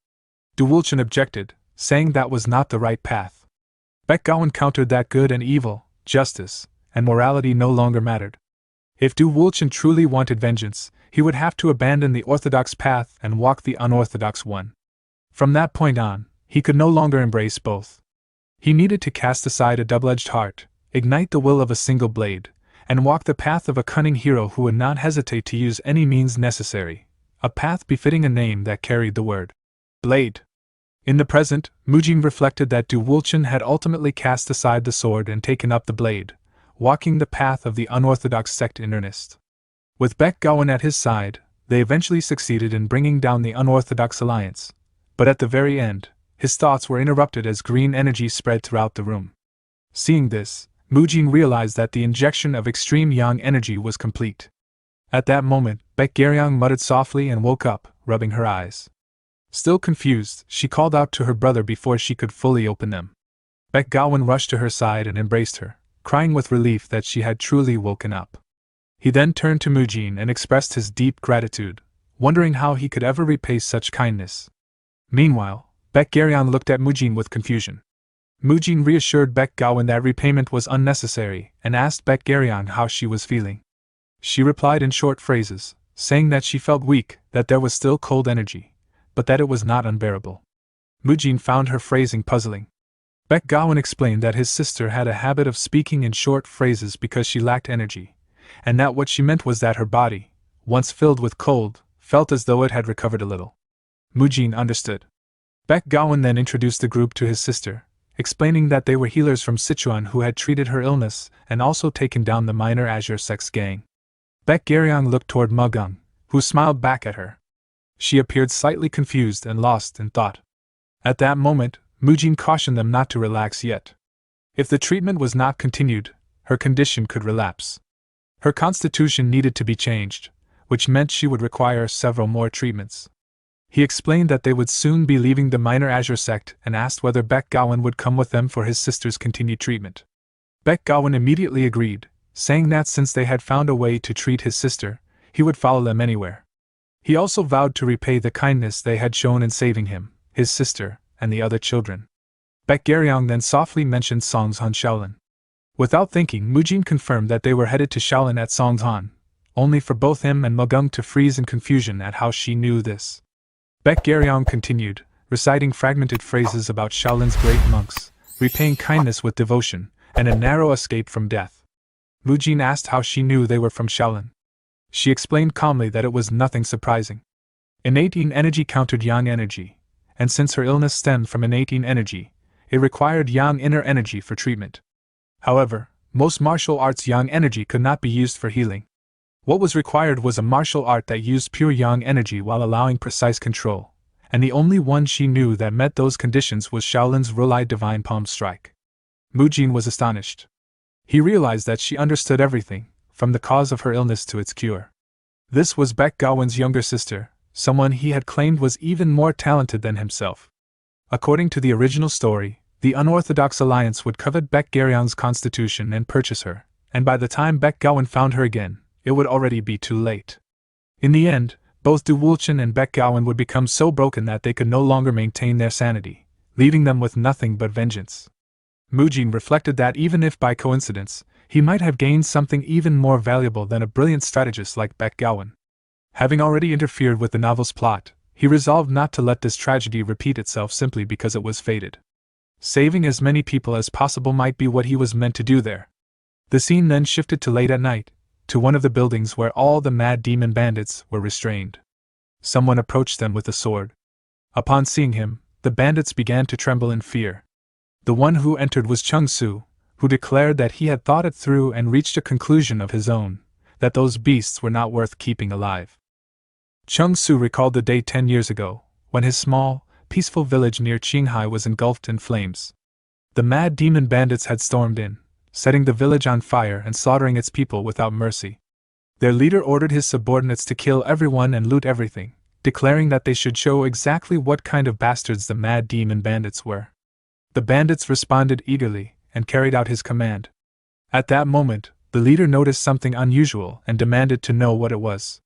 Du Wulchen objected, saying that was not the right path. Baekgowon countered that good and evil, justice, and morality no longer mattered. If Du Wulchen truly wanted vengeance, he would have to abandon the orthodox path and walk the unorthodox one. From that point on, he could no longer embrace both. He needed to cast aside a double-edged heart, ignite the will of a single blade, and walk the path of a cunning hero who would not hesitate to use any means necessary, a path befitting a name that carried the word blade. In the present, Mujin reflected that Du Wulchen had ultimately cast aside the sword and taken up the blade, walking the path of the unorthodox sect in earnest. With Baekgowon at his side, they eventually succeeded in bringing down the unorthodox alliance, but at the very end, his thoughts were interrupted as green energy spread throughout the room. Seeing this, Mujin realized that the injection of extreme yang energy was complete. At that moment, Baekgyeryang muttered softly and woke up, rubbing her eyes. Still confused, she called out to her brother before she could fully open them. Baekgowon rushed to her side and embraced her, crying with relief that she had truly woken up. He then turned to Mujin and expressed his deep gratitude, wondering how he could ever repay such kindness. Meanwhile, Baekgyeryang looked at Mujin with confusion. Mujin reassured Baekgowon that repayment was unnecessary and asked Baekgyeryang how she was feeling. She replied in short phrases, saying that she felt weak, that there was still cold energy, but that it was not unbearable. Mujin found her phrasing puzzling. Baekgowon explained that his sister had a habit of speaking in short phrases because she lacked energy, and that what she meant was that her body, once filled with cold, felt as though it had recovered a little. Mujin understood. Baekgowon then introduced the group to his sister, explaining that they were healers from Sichuan who had treated her illness and also taken down the minor Azure Sex gang. Baekgyeryang looked toward Mugung, who smiled back at her. She appeared slightly confused and lost in thought. At that moment, Mujin cautioned them not to relax yet. If the treatment was not continued, her condition could relapse. Her constitution needed to be changed, which meant she would require several more treatments. He explained that they would soon be leaving the minor Azure sect and asked whether Baek Gowon would come with them for his sister's continued treatment. Baek Gowon immediately agreed, saying that since they had found a way to treat his sister, he would follow them anywhere. He also vowed to repay the kindness they had shown in saving him, his sister, and the other children. Baek Garyong then softly mentioned Songzhan Shaolin. Without thinking, Mujin confirmed that they were headed to Shaolin at Songzhan, only for both him and Mugung to freeze in confusion at how she knew this. Baek Garyong continued, reciting fragmented phrases about Shaolin's great monks, repaying kindness with devotion, and a narrow escape from death. Mujin asked how she knew they were from Shaolin. She explained calmly that it was nothing surprising. Innate yin energy countered yang energy, and since her illness stemmed from innate yin energy, it required yang inner energy for treatment. However, most martial arts yang energy could not be used for healing. What was required was a martial art that used pure yang energy while allowing precise control, and the only one she knew that met those conditions was Shaolin's Rulai Divine Palm Strike. Mujin was astonished. He realized that she understood everything, from the cause of her illness to its cure. This was Baek Gowon's younger sister, someone he had claimed was even more talented than himself. According to the original story, the unorthodox alliance would covet Baek Garyong's constitution and purchase her, and by the time Baek Gowon found her again, it would already be too late. In the end, both Du Wulchen and Baek Gowon would become so broken that they could no longer maintain their sanity, leaving them with nothing but vengeance. Mujin reflected that even if by coincidence, he might have gained something even more valuable than a brilliant strategist like Baek Gowon. Having already interfered with the novel's plot, he resolved not to let this tragedy repeat itself simply because it was fated. Saving as many people as possible might be what he was meant to do there. The scene then shifted to late at night, to one of the buildings where all the mad demon bandits were restrained. Someone approached them with a sword. Upon seeing him, the bandits began to tremble in fear. The one who entered was Chung Su, who declared that he had thought it through and reached a conclusion of his own, that those beasts were not worth keeping alive. Chung Su recalled the day 10 years ago, when his small, peaceful village near Qinghai was engulfed in flames. The mad demon bandits had stormed in, setting the village on fire and slaughtering its people without mercy. Their leader ordered his subordinates to kill everyone and loot everything, declaring that they should show exactly what kind of bastards the mad demon bandits were. The bandits responded eagerly and carried out his command. At that moment, the leader noticed something unusual and demanded to know what it was.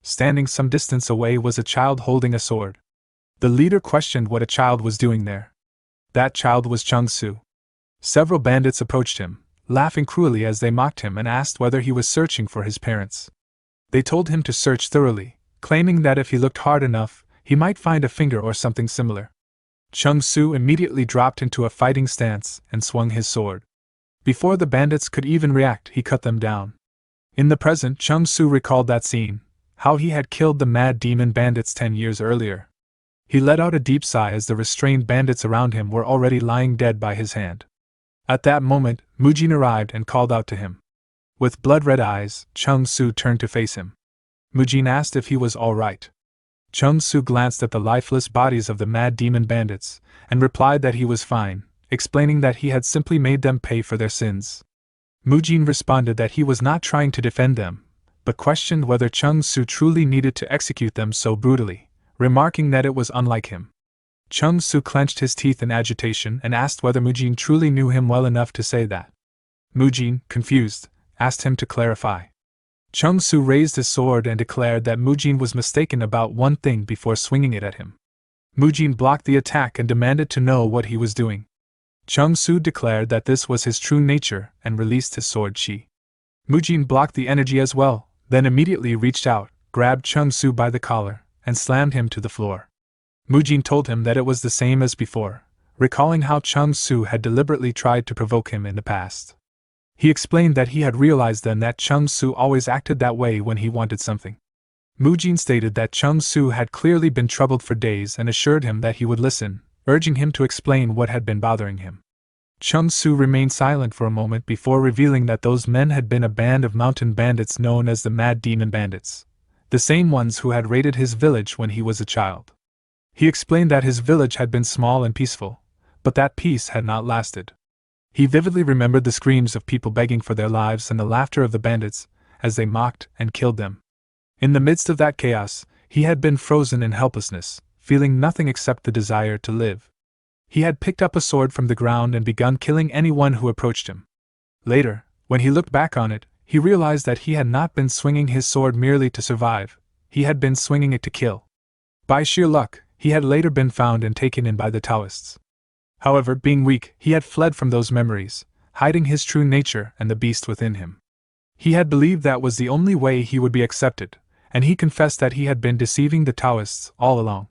Standing some distance away was a child holding a sword. The leader questioned what a child was doing there. That child was Chung Su. Several bandits approached him, laughing cruelly as they mocked him and asked whether he was searching for his parents. They told him to search thoroughly, claiming that if he looked hard enough, he might find a finger or something similar. Chung Su immediately dropped into a fighting stance and swung his sword. Before the bandits could even react, he cut them down. In the present, Chung Su recalled that scene, how he had killed the mad demon bandits 10 years earlier. He let out a deep sigh as the restrained bandits around him were already lying dead by his hand. At that moment, Mujin arrived and called out to him. With blood-red eyes, Chung Su turned to face him. Mujin asked if he was all right. Chung Su glanced at the lifeless bodies of the mad demon bandits, and replied that he was fine, explaining that he had simply made them pay for their sins. Mujin responded that he was not trying to defend them, but questioned whether Chung Su truly needed to execute them so brutally, remarking that it was unlike him. Chung Su clenched his teeth in agitation and asked whether Mujin truly knew him well enough to say that. Mujin, confused, asked him to clarify. Chung Su raised his sword and declared that Mujin was mistaken about one thing before swinging it at him. Mujin blocked the attack and demanded to know what he was doing. Chung Su declared that this was his true nature and released his sword chi. Mujin blocked the energy as well, then immediately reached out, grabbed Chung Su by the collar, and slammed him to the floor. Mujin told him that it was the same as before, recalling how Chung Su had deliberately tried to provoke him in the past. He explained that he had realized then that Chung Su always acted that way when he wanted something. Mujin stated that Chung Su had clearly been troubled for days and assured him that he would listen, urging him to explain what had been bothering him. Chung Su remained silent for a moment before revealing that those men had been a band of mountain bandits known as the Mad Demon Bandits. the same ones who had raided his village when he was a child. He explained that his village had been small and peaceful, but that peace had not lasted. He vividly remembered the screams of people begging for their lives and the laughter of the bandits as they mocked and killed them. In the midst of that chaos, he had been frozen in helplessness, feeling nothing except the desire to live. He had picked up a sword from the ground and begun killing anyone who approached him. Later, when he looked back on it, he realized that he had not been swinging his sword merely to survive, he had been swinging it to kill. By sheer luck, he had later been found and taken in by the Taoists. However, being weak, he had fled from those memories, hiding his true nature and the beast within him. He had believed that was the only way he would be accepted, and he confessed that he had been deceiving the Taoists all along.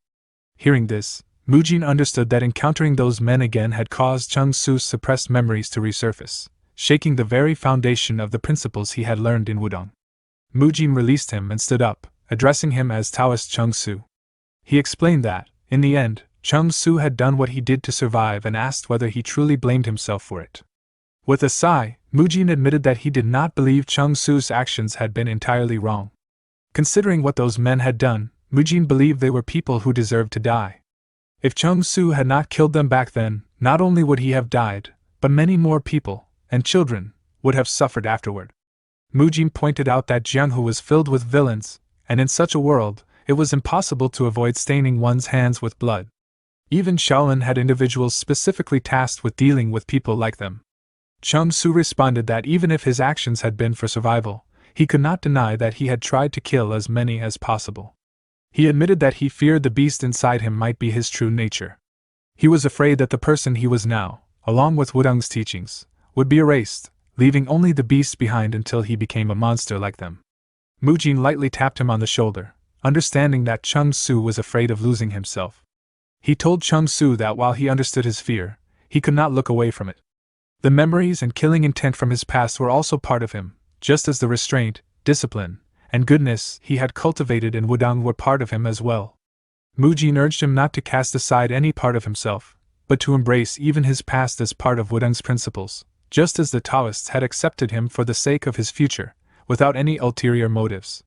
Hearing this, Mujin understood that encountering those men again had caused Chung Su's suppressed memories to resurface, shaking the very foundation of the principles he had learned in Wudong. Mujin released him and stood up, addressing him as Taoist Chung Su. He explained that, in the end, Chung Su had done what he did to survive and asked whether he truly blamed himself for it. With a sigh, Mujin admitted that he did not believe Chung Su's actions had been entirely wrong. Considering what those men had done, Mujin believed they were people who deserved to die. If Chung Su had not killed them back then, not only would he have died, but many more people, and children, would have suffered afterward. Mujin pointed out that Jianghu was filled with villains, and in such a world, it was impossible to avoid staining one's hands with blood. Even Shaolin had individuals specifically tasked with dealing with people like them. Chung Su responded that even if his actions had been for survival, he could not deny that he had tried to kill as many as possible. He admitted that he feared the beast inside him might be his true nature. He was afraid that the person he was now, along with Wudong's teachings, would be erased, leaving only the beast behind until he became a monster like them. Mujin lightly tapped him on the shoulder, understanding that Chung Su was afraid of losing himself. He told Chung Su that while he understood his fear, he could not look away from it. The memories and killing intent from his past were also part of him, just as the restraint, discipline, and goodness he had cultivated in Wudong were part of him as well. Mujin urged him not to cast aside any part of himself, but to embrace even his past as part of Wudong's principles, just as the Taoists had accepted him for the sake of his future, without any ulterior motives.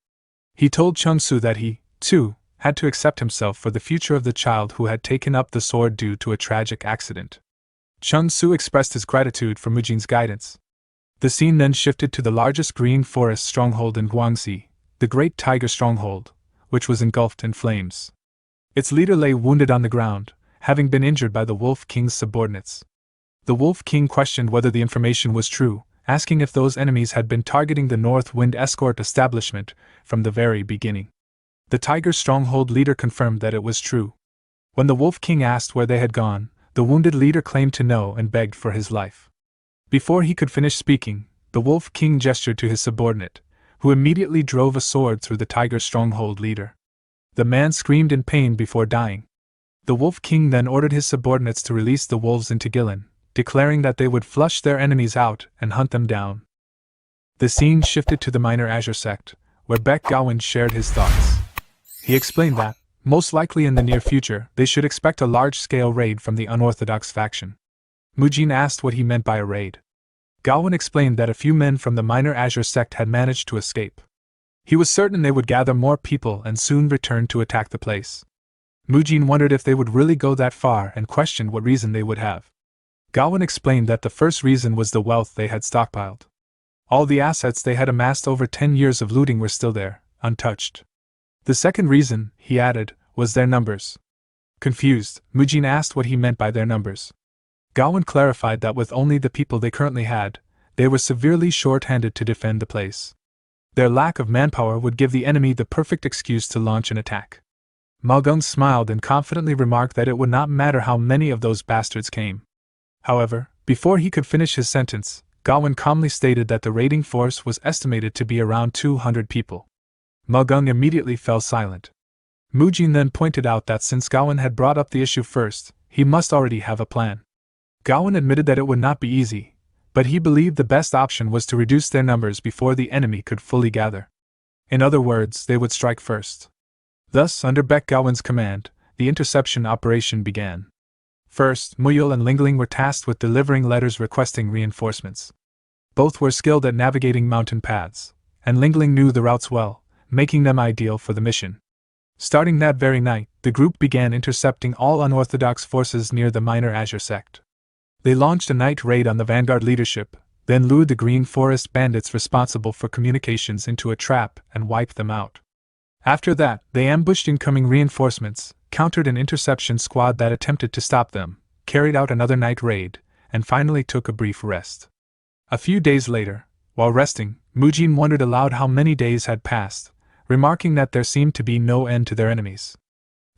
He told Chung Su that he, too, had to accept himself for the future of the child who had taken up the sword due to a tragic accident. Chung Su expressed his gratitude for Mujin's guidance. The scene then shifted to the largest green forest stronghold in Guangxi, the Great Tiger Stronghold, which was engulfed in flames. Its leader lay wounded on the ground, having been injured by the Wolf King's subordinates. The Wolf King questioned whether the information was true, asking if those enemies had been targeting the North Wind escort establishment from the very beginning. The Tiger Stronghold leader confirmed that it was true. When the Wolf King asked where they had gone, the wounded leader claimed to know and begged for his life. Before he could finish speaking, the Wolf King gestured to his subordinate, who immediately drove a sword through the Tiger Stronghold leader. The man screamed in pain before dying. The Wolf King then ordered his subordinates to release the wolves into Gilin, declaring that they would flush their enemies out and hunt them down. The scene shifted to the Minor Azure sect, where Baek Gowon shared his thoughts. He explained that, most likely in the near future, they should expect a large-scale raid from the unorthodox faction. Mujin asked what he meant by a raid. Gowon explained that a few men from the Minor Azure sect had managed to escape. He was certain they would gather more people and soon return to attack the place. Mujin wondered if they would really go that far and questioned what reason they would have. Gowon explained that the first reason was the wealth they had stockpiled. All the assets they had amassed over 10 years of looting were still there, untouched. The second reason, he added, was their numbers. Confused, Mujin asked what he meant by their numbers. Gowon clarified that with only the people they currently had, they were severely short-handed to defend the place. Their lack of manpower would give the enemy the perfect excuse to launch an attack. Malgung smiled and confidently remarked that it would not matter how many of those bastards came. However, before he could finish his sentence, Gowon calmly stated that the raiding force was estimated to be around 200 people. Malgung immediately fell silent. Mujin then pointed out that since Gowon had brought up the issue first, he must already have a plan. Gowon admitted that it would not be easy, but he believed the best option was to reduce their numbers before the enemy could fully gather. In other words, they would strike first. Thus, under Baek Gowon's command, the interception operation began. First, Muyul and Lingling were tasked with delivering letters requesting reinforcements. Both were skilled at navigating mountain paths, and Lingling knew the routes well, making them ideal for the mission. Starting that very night, the group began intercepting all unorthodox forces near the minor Azure sect. They launched a night raid on the Vanguard leadership, then lured the Green Forest bandits responsible for communications into a trap and wiped them out. After that, they ambushed incoming reinforcements, countered an interception squad that attempted to stop them, carried out another night raid, and finally took a brief rest. A few days later, while resting, Mujin wondered aloud how many days had passed, remarking that there seemed to be no end to their enemies.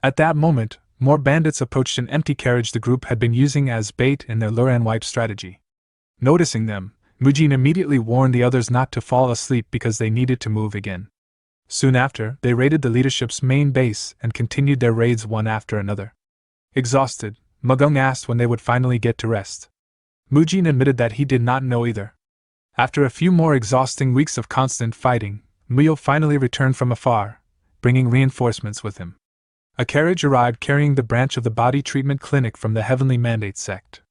At that moment, more bandits approached an empty carriage the group had been using as bait in their lure and wipe strategy. Noticing them, Mujin immediately warned the others not to fall asleep because they needed to move again. Soon after, they raided the leadership's main base and continued their raids one after another. Exhausted, Magung asked when they would finally get to rest. Mujin admitted that he did not know either. After a few more exhausting weeks of constant fighting, Muyo finally returned from afar, bringing reinforcements with him. A carriage arrived carrying the branch of the body treatment clinic from the Heavenly Mandate sect.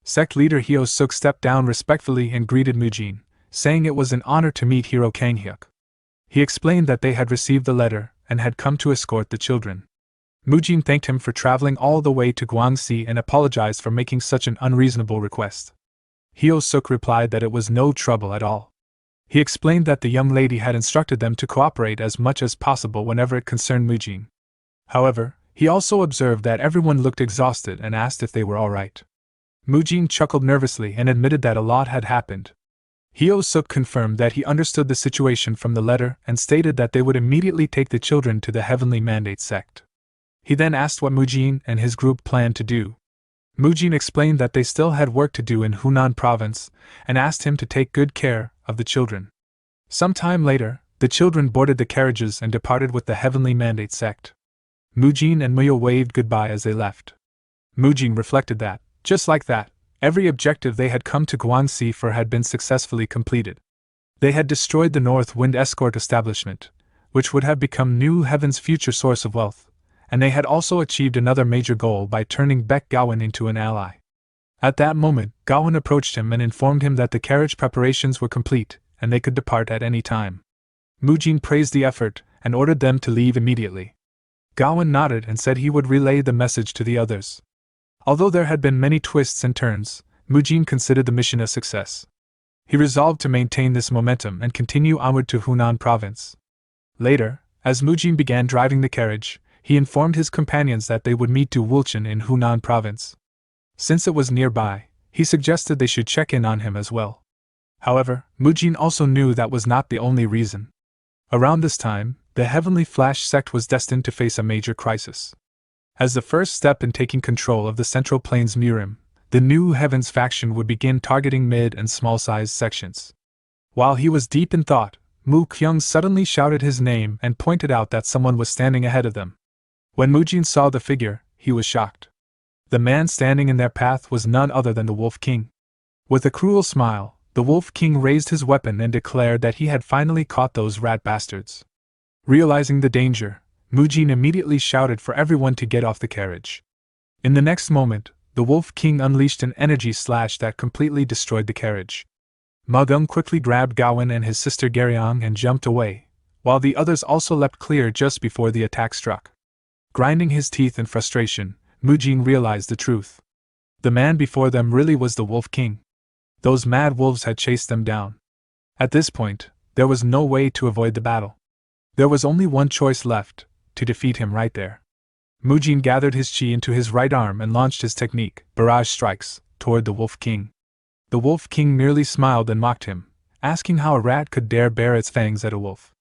Sect leader Hyo Suk stepped down respectfully and greeted Mujin, saying it was an honor to meet Hero Kanghyuk. He explained that they had received the letter and had come to escort the children. Mujin thanked him for traveling all the way to Guangxi and apologized for making such an unreasonable request. Hyo Suk replied that it was no trouble at all. He explained that the young lady had instructed them to cooperate as much as possible whenever it concerned Mujin. However, he also observed that everyone looked exhausted and asked if they were all right. Mujin chuckled nervously and admitted that a lot had happened. Hyo Suk confirmed that he understood the situation from the letter and stated that they would immediately take the children to the Heavenly Mandate sect. He then asked what Mujin and his group planned to do. Mujin explained that they still had work to do in Hunan province and asked him to take good care of the children. Some time later, the children boarded the carriages and departed with the Heavenly Mandate sect. Mujin and Muyo waved goodbye as they left. Mujin reflected that, just like that, every objective they had come to Guangxi for had been successfully completed. They had destroyed the North Wind escort establishment, which would have become New Heaven's future source of wealth, and they had also achieved another major goal by turning Baek Gowon into an ally. At that moment, Gowon approached him and informed him that the carriage preparations were complete, and they could depart at any time. Mujin praised the effort and ordered them to leave immediately. Gowon nodded and said he would relay the message to the others. Although there had been many twists and turns, Mujin considered the mission a success. He resolved to maintain this momentum and continue onward to Hunan province. Later, as Mujin began driving the carriage, he informed his companions that they would meet Du Wulchen in Hunan province. Since it was nearby, he suggested they should check in on him as well. However, Mujin also knew that was not the only reason. Around this time, the Heavenly Flash sect was destined to face a major crisis. As the first step in taking control of the Central Plains Murim, the New Heavens faction would begin targeting mid and small-sized sections. While he was deep in thought, Mu Kyung suddenly shouted his name and pointed out that someone was standing ahead of them. When Mujin saw the figure, he was shocked. The man standing in their path was none other than the Wolf King. With a cruel smile, the Wolf King raised his weapon and declared that he had finally caught those rat bastards. Realizing the danger, Mujin immediately shouted for everyone to get off the carriage. In the next moment, the Wolf King unleashed an energy slash that completely destroyed the carriage. Magung quickly grabbed Gowon and his sister Garyong and jumped away, while the others also leapt clear just before the attack struck. Grinding his teeth in frustration, Mujin realized the truth. The man before them really was the Wolf King. Those mad wolves had chased them down. At this point, there was no way to avoid the battle. There was only one choice left, to defeat him right there. Mujin gathered his chi into his right arm and launched his technique, Barrage Strikes, toward the Wolf King. The Wolf King merely smiled and mocked him, asking how a rat could dare bare its fangs at a wolf.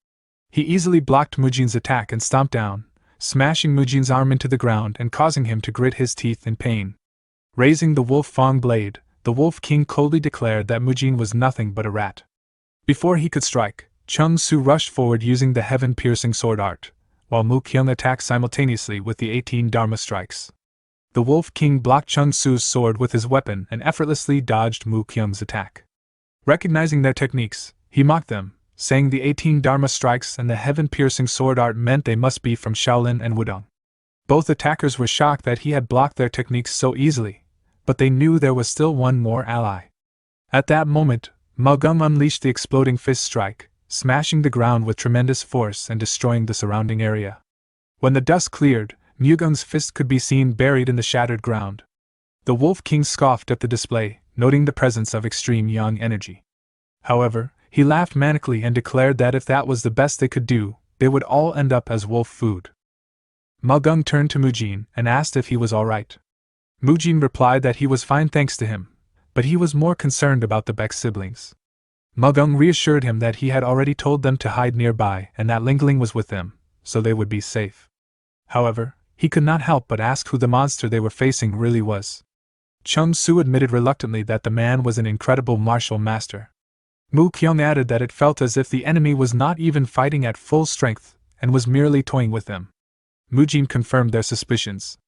He easily blocked Mujin's attack and stomped down, smashing Mujin's arm into the ground and causing him to grit his teeth in pain. Raising the Wolf Fang blade, the Wolf King coldly declared that Mujin was nothing but a rat. Before he could strike, Chung Su rushed forward using the heaven-piercing sword art, while Mu Kyung attacked simultaneously with the 18 Dharma strikes. The Wolf King blocked Chung Su's sword with his weapon and effortlessly dodged Mu Kyung's attack. Recognizing their techniques, he mocked them, saying the 18 Dharma strikes and the heaven-piercing sword art meant they must be from Shaolin and Wudong. Both attackers were shocked that he had blocked their techniques so easily, but they knew there was still one more ally. At that moment, Magung unleashed the exploding fist strike, smashing the ground with tremendous force and destroying the surrounding area. When the dust cleared, Mugung's fist could be seen buried in the shattered ground. The Wolf King scoffed at the display, noting the presence of extreme yang energy. However, he laughed manically and declared that if that was the best they could do, they would all end up as wolf food. Mugung turned to Mujin and asked if he was alright. Mujin replied that he was fine thanks to him, but he was more concerned about the Beck siblings. Mugung reassured him that he had already told them to hide nearby and that Lingling was with them, so they would be safe. However, he could not help but ask who the monster they were facing really was. Chung Su admitted reluctantly that the man was an incredible martial master. Mu Kyung added that it felt as if the enemy was not even fighting at full strength and was merely toying with them. Mujin confirmed their suspicions.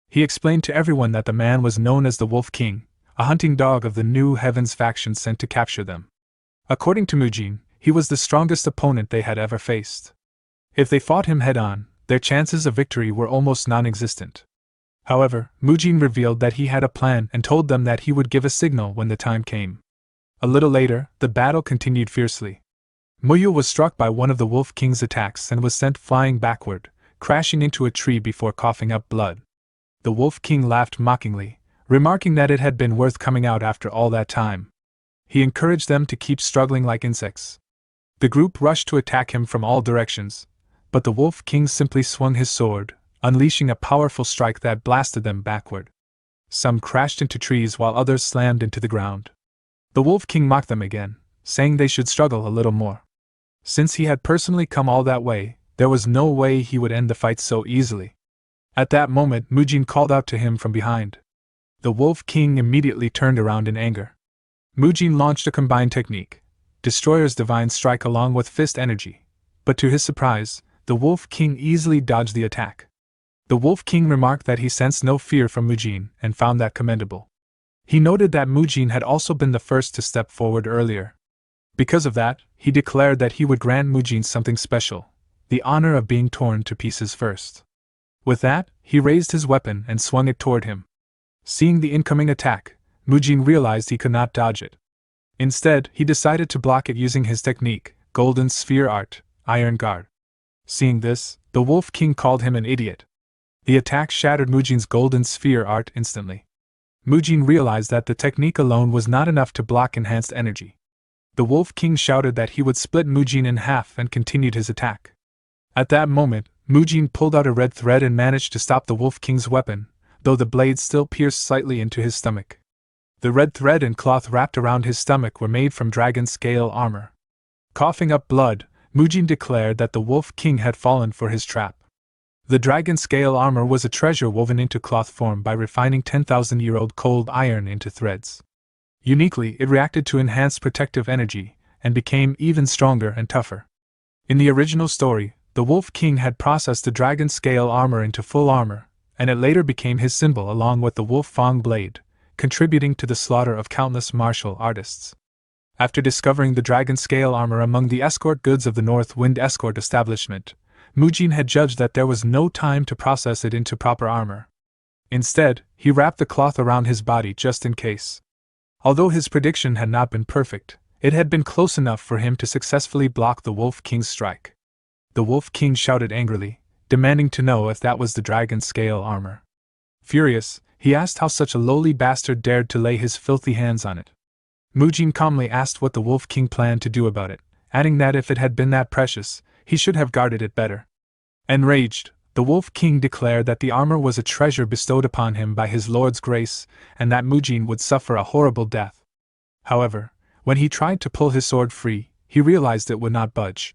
He explained to everyone that the man was known as the Wolf King, a hunting dog of the New Heavens faction sent to capture them. According to Mujin, he was the strongest opponent they had ever faced. If they fought him head-on, their chances of victory were almost non-existent. However, Mujin revealed that he had a plan and told them that he would give a signal when the time came. A little later, the battle continued fiercely. Muyu was struck by one of the Wolf King's attacks and was sent flying backward, crashing into a tree before coughing up blood. The Wolf King laughed mockingly, remarking that it had been worth coming out after all that time. He encouraged them to keep struggling like insects. The group rushed to attack him from all directions, but the Wolf King simply swung his sword, unleashing a powerful strike that blasted them backward. Some crashed into trees while others slammed into the ground. The Wolf King mocked them again, saying they should struggle a little more. Since he had personally come all that way, there was no way he would end the fight so easily. At that moment, Mujin called out to him from behind. The Wolf King immediately turned around in anger. Mujin launched a combined technique, Destroyer's Divine Strike along with Fist Energy, but to his surprise, the Wolf King easily dodged the attack. The Wolf King remarked that he sensed no fear from Mujin and found that commendable. He noted that Mujin had also been the first to step forward earlier. Because of that, he declared that he would grant Mujin something special, the honor of being torn to pieces first. With that, he raised his weapon and swung it toward him. Seeing the incoming attack, Mujin realized he could not dodge it. Instead, he decided to block it using his technique, Golden Sphere Art, Iron Guard. Seeing this, the Wolf King called him an idiot. The attack shattered Mujin's Golden Sphere Art instantly. Mujin realized that the technique alone was not enough to block enhanced energy. The Wolf King shouted that he would split Mujin in half and continued his attack. At that moment, Mujin pulled out a red thread and managed to stop the Wolf King's weapon, though the blade still pierced slightly into his stomach. The red thread and cloth wrapped around his stomach were made from dragon scale armor. Coughing up blood, Mujin declared that the Wolf King had fallen for his trap. The dragon scale armor was a treasure woven into cloth form by refining 10,000-year-old cold iron into threads. Uniquely, it reacted to enhanced protective energy, and became even stronger and tougher. In the original story, the Wolf King had processed the dragon scale armor into full armor, and it later became his symbol along with the Wolf Fang blade, contributing to the slaughter of countless martial artists. After discovering the dragon scale armor among the escort goods of the North Wind escort establishment, Mujin had judged that there was no time to process it into proper armor. Instead, he wrapped the cloth around his body just in case. Although his prediction had not been perfect, it had been close enough for him to successfully block the Wolf King's strike. The Wolf King shouted angrily, demanding to know if that was the dragon scale armor. Furious, he asked how such a lowly bastard dared to lay his filthy hands on it. Mujin calmly asked what the Wolf King planned to do about it, adding that if it had been that precious, he should have guarded it better. Enraged, the Wolf King declared that the armor was a treasure bestowed upon him by his lord's grace, and that Mujin would suffer a horrible death. However, when he tried to pull his sword free, he realized it would not budge.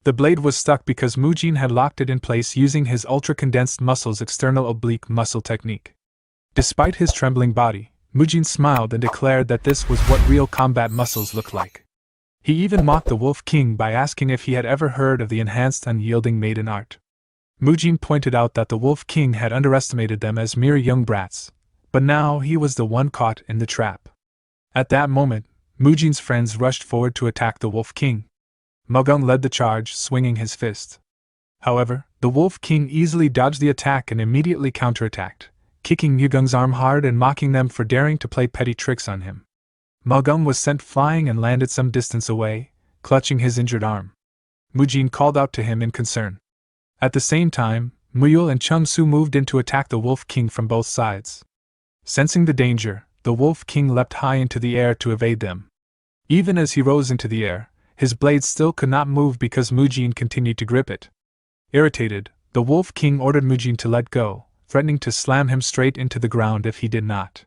The blade was stuck because Mujin had locked it in place using his ultra-condensed muscles external oblique muscle technique. Despite his trembling body, Mujin smiled and declared that this was what real combat muscles looked like. He even mocked the Wolf King by asking if he had ever heard of the enhanced unyielding maiden art. Mujin pointed out that the Wolf King had underestimated them as mere young brats, but now he was the one caught in the trap. At that moment, Mujin's friends rushed forward to attack the Wolf King. Mugung led the charge, swinging his fist. However, the Wolf King easily dodged the attack and immediately counterattacked, kicking Mugung's arm hard and mocking them for daring to play petty tricks on him. Mugung was sent flying and landed some distance away, clutching his injured arm. Mujin called out to him in concern. At the same time, Muyul and Chung Su moved in to attack the Wolf King from both sides. Sensing the danger, the Wolf King leapt high into the air to evade them. Even as he rose into the air, his blade still could not move because Mujin continued to grip it. Irritated, the Wolf King ordered Mujin to let go, threatening to slam him straight into the ground if he did not.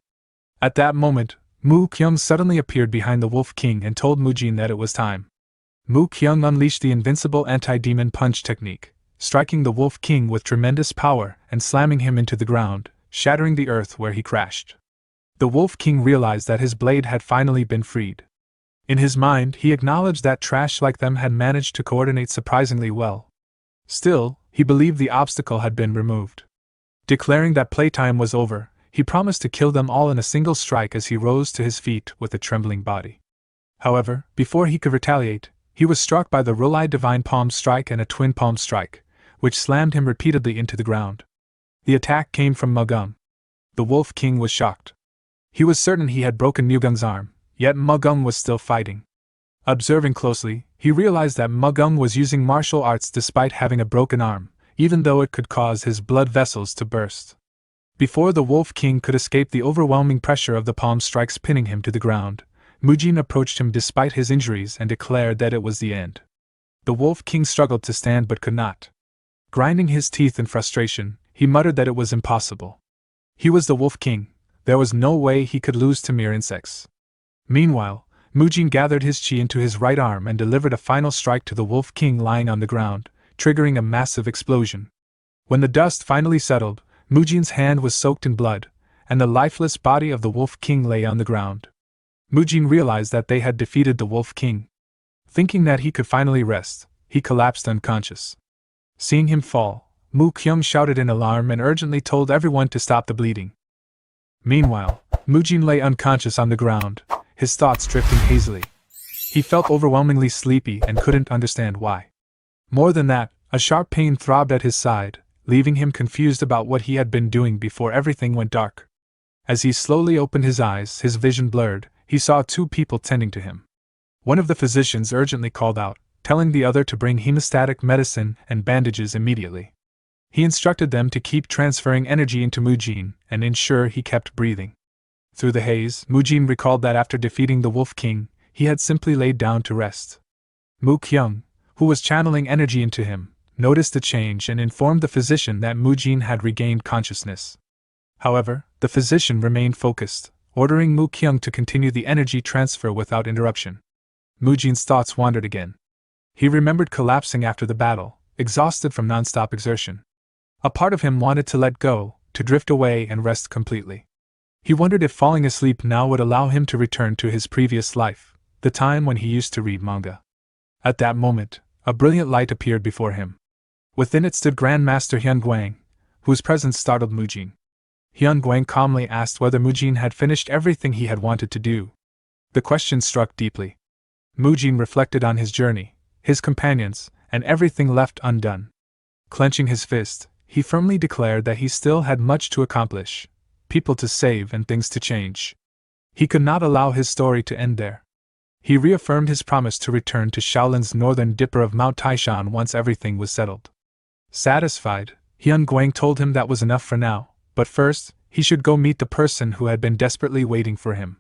At that moment, Mu Kyung suddenly appeared behind the Wolf King and told Mujin that it was time. Mu Kyung unleashed the invincible anti-demon punch technique, striking the Wolf King with tremendous power and slamming him into the ground, shattering the earth where he crashed. The Wolf King realized that his blade had finally been freed. In his mind, he acknowledged that trash like them had managed to coordinate surprisingly well. Still, he believed the obstacle had been removed. Declaring that playtime was over, he promised to kill them all in a single strike as he rose to his feet with a trembling body. However, before he could retaliate, he was struck by the Rulai Divine Palm Strike and a Twin Palm Strike, which slammed him repeatedly into the ground. The attack came from Mugung. The Wolf King was shocked. He was certain he had broken Mugung's arm, yet Mugung was still fighting. Observing closely, he realized that Mugung was using martial arts despite having a broken arm, even though it could cause his blood vessels to burst. Before the Wolf King could escape the overwhelming pressure of the palm strikes pinning him to the ground, Mujin approached him despite his injuries and declared that it was the end. The Wolf King struggled to stand but could not. Grinding his teeth in frustration, he muttered that it was impossible. He was the Wolf King. There was no way he could lose to mere insects. Meanwhile, Mujin gathered his chi into his right arm and delivered a final strike to the Wolf King lying on the ground, triggering a massive explosion. When the dust finally settled, Mujin's hand was soaked in blood, and the lifeless body of the Wolf King lay on the ground. Mujin realized that they had defeated the Wolf King. Thinking that he could finally rest, he collapsed unconscious. Seeing him fall, Mu Kyung shouted in alarm and urgently told everyone to stop the bleeding. Meanwhile, Mujin lay unconscious on the ground, his thoughts drifting hazily. He felt overwhelmingly sleepy and couldn't understand why. More than that, a sharp pain throbbed at his side, leaving him confused about what he had been doing before everything went dark. As he slowly opened his eyes, his vision blurred. He saw two people tending to him. One of the physicians urgently called out, telling the other to bring hemostatic medicine and bandages immediately. He instructed them to keep transferring energy into Mujin and ensure he kept breathing. Through the haze, Mujin recalled that after defeating the Wolf King, he had simply laid down to rest. Mu Kyung, who was channeling energy into him, noticed the change and informed the physician that Mujin had regained consciousness. However, the physician remained focused, ordering Mu Kyung to continue the energy transfer without interruption. Mujin's thoughts wandered again. He remembered collapsing after the battle, exhausted from non-stop exertion. A part of him wanted to let go, to drift away and rest completely. He wondered if falling asleep now would allow him to return to his previous life, the time when he used to read manga. At that moment, a brilliant light appeared before him. Within it stood Grandmaster Hyun Guang, whose presence startled Mujin. Hyun Guang calmly asked whether Mujin had finished everything he had wanted to do. The question struck deeply. Mujin reflected on his journey, his companions, and everything left undone. Clenching his fist, he firmly declared that he still had much to accomplish, people to save and things to change. He could not allow his story to end there. He reaffirmed his promise to return to Shaolin's northern dipper of Mount Taishan once everything was settled. Satisfied, Hyun Guang told him that was enough for now, but first, he should go meet the person who had been desperately waiting for him.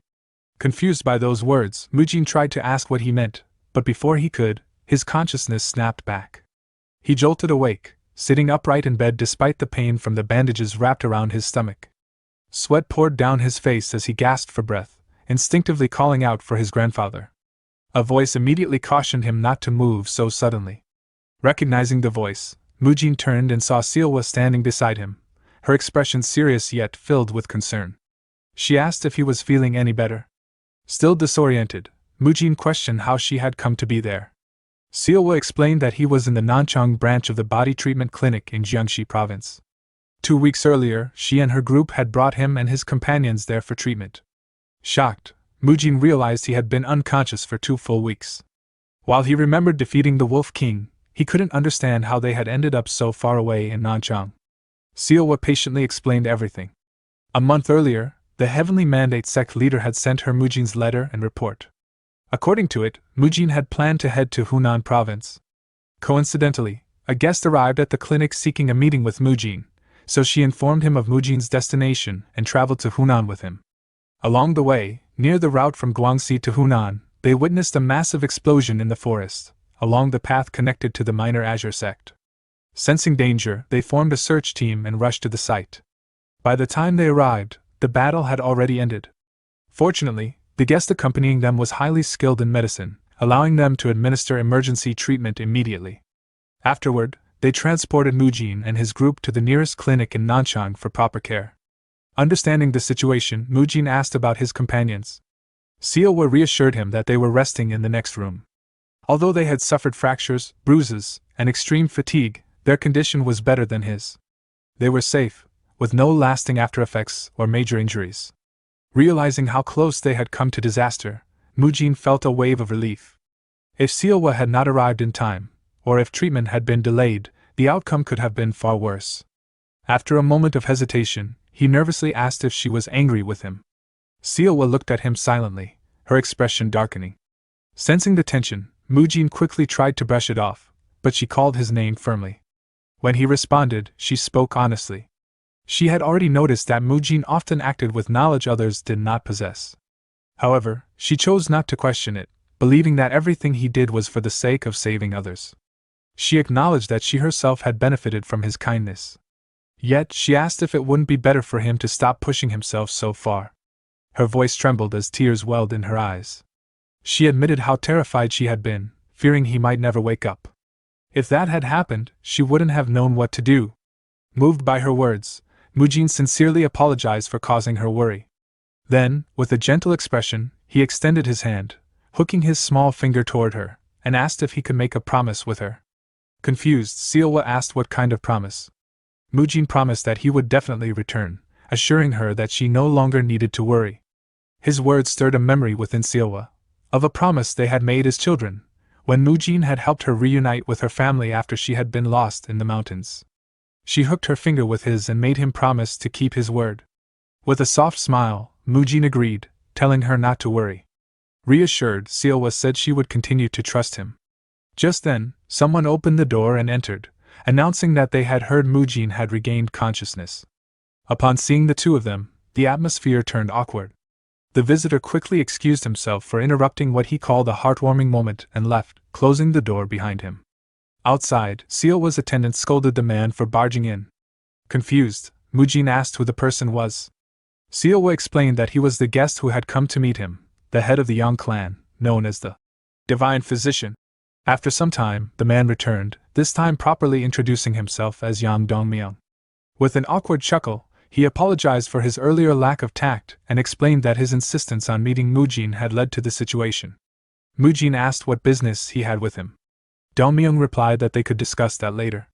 Confused by those words, Mujin tried to ask what he meant, but before he could, his consciousness snapped back. He jolted awake, sitting upright in bed despite the pain from the bandages wrapped around his stomach. Sweat poured down his face as he gasped for breath, instinctively calling out for his grandfather. A voice immediately cautioned him not to move so suddenly. Recognizing the voice, Mujin turned and saw Sealwa standing beside him, her expression serious yet filled with concern. She asked if he was feeling any better. Still disoriented, Mujin questioned how she had come to be there. Sealwa explained that he was in the Nanchang branch of the body treatment clinic in Jiangxi province. 2 weeks earlier, she and her group had brought him and his companions there for treatment. Shocked, Mujin realized he had been unconscious for 2 full weeks. While he remembered defeating the Wolf King, he couldn't understand how they had ended up so far away in Nanchang. Sealwa patiently explained everything. A month earlier, the Heavenly Mandate sect leader had sent her Mujin's letter and report. According to it, Mujin had planned to head to Hunan province. Coincidentally, a guest arrived at the clinic seeking a meeting with Mujin, so she informed him of Mujin's destination and traveled to Hunan with him. Along the way, near the route from Guangxi to Hunan, they witnessed a massive explosion in the forest, along the path connected to the minor Azure sect. Sensing danger, they formed a search team and rushed to the site. By the time they arrived, the battle had already ended. Fortunately, the guest accompanying them was highly skilled in medicine, allowing them to administer emergency treatment immediately. Afterward, they transported Mujin and his group to the nearest clinic in Nanchang for proper care. Understanding the situation, Mujin asked about his companions. Seowa reassured him that they were resting in the next room. Although they had suffered fractures, bruises, and extreme fatigue, their condition was better than his. They were safe, with no lasting aftereffects or major injuries. Realizing how close they had come to disaster, Mujin felt a wave of relief. If Seowa had not arrived in time, or if treatment had been delayed, the outcome could have been far worse. After a moment of hesitation, he nervously asked if she was angry with him. Seowa looked at him silently, her expression darkening. Sensing the tension, Mujin quickly tried to brush it off, but she called his name firmly. When he responded, she spoke honestly. She had already noticed that Mujin often acted with knowledge others did not possess. However, she chose not to question it, believing that everything he did was for the sake of saving others. She acknowledged that she herself had benefited from his kindness. Yet, she asked if it wouldn't be better for him to stop pushing himself so far. Her voice trembled as tears welled in her eyes. She admitted how terrified she had been, fearing he might never wake up. If that had happened, she wouldn't have known what to do. Moved by her words, Mujin sincerely apologized for causing her worry. Then, with a gentle expression, he extended his hand, hooking his small finger toward her, and asked if he could make a promise with her. Confused, Seowa asked what kind of promise. Mujin promised that he would definitely return, assuring her that she no longer needed to worry. His words stirred a memory within Seowa, of a promise they had made as children, when Mujin had helped her reunite with her family after she had been lost in the mountains. She hooked her finger with his and made him promise to keep his word. With a soft smile, Mujin agreed, telling her not to worry. Reassured, Seowa said she would continue to trust him. Just then, someone opened the door and entered, announcing that they had heard Mujin had regained consciousness. Upon seeing the two of them, the atmosphere turned awkward. The visitor quickly excused himself for interrupting what he called a heartwarming moment and left, closing the door behind him. Outside, Seowa's attendant scolded the man for barging in. Confused, Mujin asked who the person was. Seowa explained that he was the guest who had come to meet him, the head of the Yang clan, known as the Divine Physician. After some time, the man returned, this time properly introducing himself as Yang Dongmyeong. With an awkward chuckle, he apologized for his earlier lack of tact and explained that his insistence on meeting Mujin had led to the situation. Mujin asked what business he had with him. Dongmyeong replied that they could discuss that later.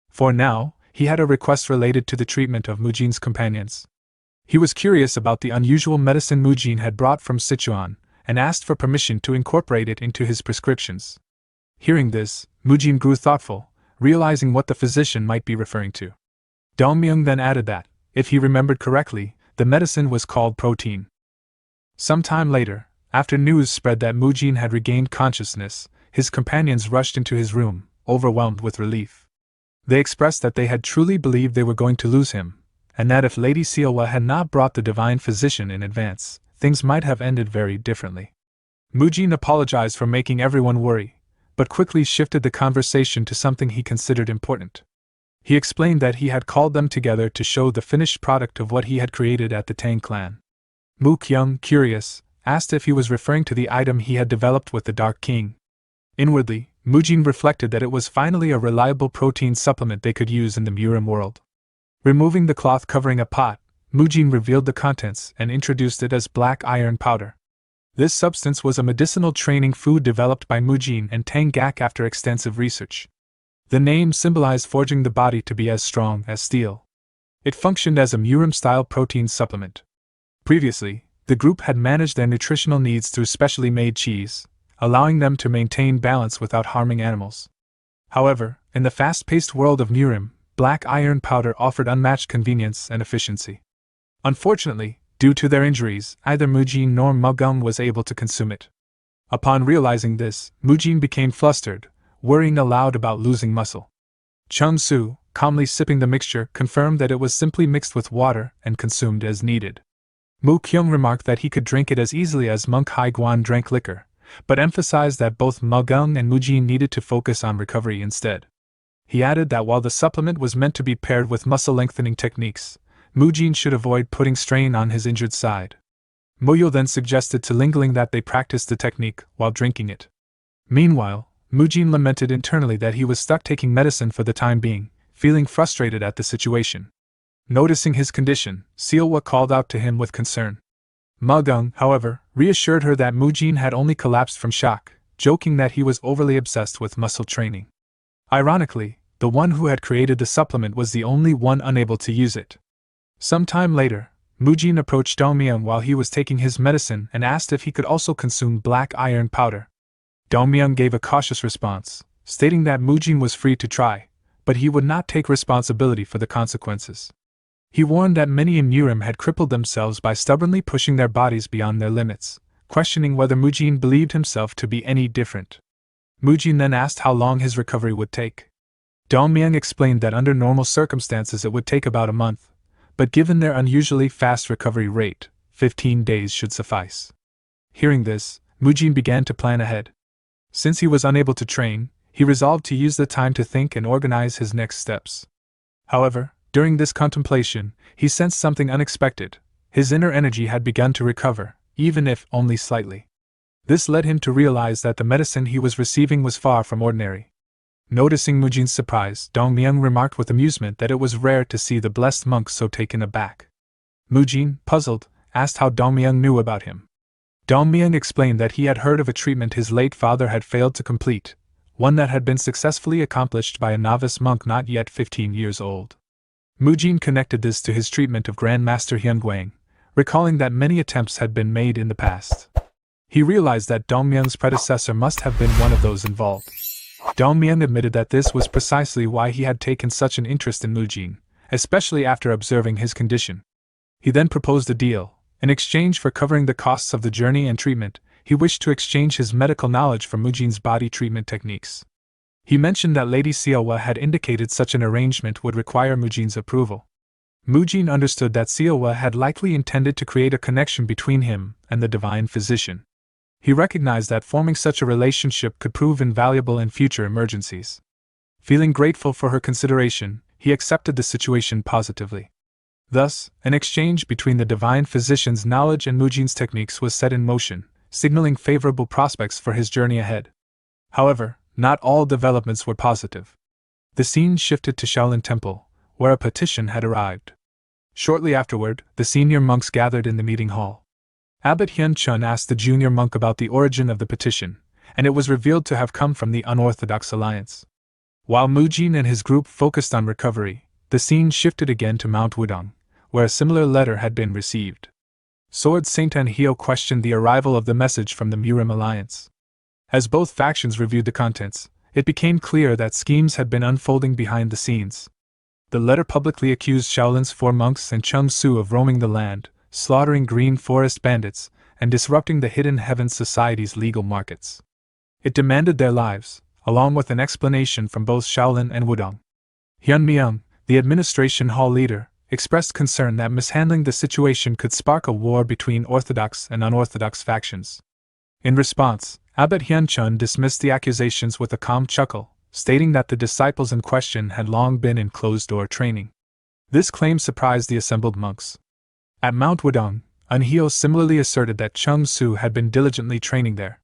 For now, he had a request related to the treatment of Mujin's companions. He was curious about the unusual medicine Mujin had brought from Sichuan, and asked for permission to incorporate it into his prescriptions. Hearing this, Mujin grew thoughtful, realizing what the physician might be referring to. Dongmyeong then added that, if he remembered correctly, the medicine was called protein. Some time later, after news spread that Mujin had regained consciousness, his companions rushed into his room, overwhelmed with relief. They expressed that they had truly believed they were going to lose him, and that if Lady Seowa had not brought the divine physician in advance, things might have ended very differently. Mujin apologized for making everyone worry, but quickly shifted the conversation to something he considered important. He explained that he had called them together to show the finished product of what he had created at the Tang clan. Mu Kyung, curious, asked if he was referring to the item he had developed with the Dark King. Inwardly, Mujin reflected that it was finally a reliable protein supplement they could use in the Murim world. Removing the cloth covering a pot, Mujin revealed the contents and introduced it as black iron powder. This substance was a medicinal training food developed by Mujin and Tang Gak after extensive research. The name symbolized forging the body to be as strong as steel. It functioned as a Murim-style protein supplement. Previously, the group had managed their nutritional needs through specially made cheese, allowing them to maintain balance without harming animals. However, in the fast-paced world of Murim, black iron powder offered unmatched convenience and efficiency. Unfortunately, due to their injuries, neither Mujin nor Mugum was able to consume it. Upon realizing this, Mujin became flustered, worrying aloud about losing muscle. Chung Su, calmly sipping the mixture, confirmed that it was simply mixed with water and consumed as needed. Mu Kyung remarked that he could drink it as easily as Monk Hai Guan drank liquor, but emphasized that both Magung and Mujin needed to focus on recovery instead. He added that while the supplement was meant to be paired with muscle-lengthening techniques, Mujin should avoid putting strain on his injured side. Moyo then suggested to Lingling that they practice the technique while drinking it. Meanwhile, Mujin lamented internally that he was stuck taking medicine for the time being, feeling frustrated at the situation. Noticing his condition, Sealwa called out to him with concern. Magung, however, reassured her that Mujin had only collapsed from shock, joking that he was overly obsessed with muscle training. Ironically, the one who had created the supplement was the only one unable to use it. Some time later, Mujin approached Dongmyeon while he was taking his medicine and asked if he could also consume black iron powder. Dongmyeon gave a cautious response, stating that Mujin was free to try, but he would not take responsibility for the consequences. He warned that many in Murim had crippled themselves by stubbornly pushing their bodies beyond their limits, questioning whether Mujin believed himself to be any different. Mujin then asked how long his recovery would take. Dongmyeon explained that under normal circumstances it would take about a month, but given their unusually fast recovery rate, 15 days should suffice. Hearing this, Mujin began to plan ahead. Since he was unable to train, he resolved to use the time to think and organize his next steps. However, during this contemplation, he sensed something unexpected. His inner energy had begun to recover, even if only slightly. This led him to realize that the medicine he was receiving was far from ordinary. Noticing Mujin's surprise, Dongmyeon remarked with amusement that it was rare to see the blessed monk so taken aback. Mujin, puzzled, asked how Dongmyeon knew about him. Dongmyeon explained that he had heard of a treatment his late father had failed to complete, one that had been successfully accomplished by a novice monk not yet 15 years old. Mujin connected this to his treatment of Grandmaster Hyungwang, recalling that many attempts had been made in the past. He realized that Dongmyeon's predecessor must have been one of those involved. Dongmyeon admitted that this was precisely why he had taken such an interest in Mujin, especially after observing his condition. He then proposed a deal. In exchange for covering the costs of the journey and treatment, he wished to exchange his medical knowledge for Mujin's body treatment techniques. He mentioned that Lady Seowa had indicated such an arrangement would require Mujin's approval. Mujin understood that Seowa had likely intended to create a connection between him and the divine physician. He recognized that forming such a relationship could prove invaluable in future emergencies. Feeling grateful for her consideration, he accepted the situation positively. Thus, an exchange between the divine physician's knowledge and Mujin's techniques was set in motion, signaling favorable prospects for his journey ahead. However, not all developments were positive. The scene shifted to Shaolin Temple, where a petition had arrived. Shortly afterward, the senior monks gathered in the meeting hall. Abbot Hyun Chun asked the junior monk about the origin of the petition, and it was revealed to have come from the Unorthodox Alliance. While Mujin and his group focused on recovery, the scene shifted again to Mount Wudong, where a similar letter had been received. Sword Saint and Hyo questioned the arrival of the message from the Murim Alliance. As both factions reviewed the contents, it became clear that schemes had been unfolding behind the scenes. The letter publicly accused Shaolin's 4 monks and Chung Su of roaming the land, slaughtering green forest bandits, and disrupting the Hidden Heavens Society's legal markets. It demanded their lives, along with an explanation from both Shaolin and Wudong. Hyun Myung, the administration hall leader, expressed concern that mishandling the situation could spark a war between orthodox and unorthodox factions. In response, Abbot Hyun Chun dismissed the accusations with a calm chuckle, stating that the disciples in question had long been in closed-door training. This claim surprised the assembled monks. At Mount Wudong, Unhyo similarly asserted that Chung Su had been diligently training there.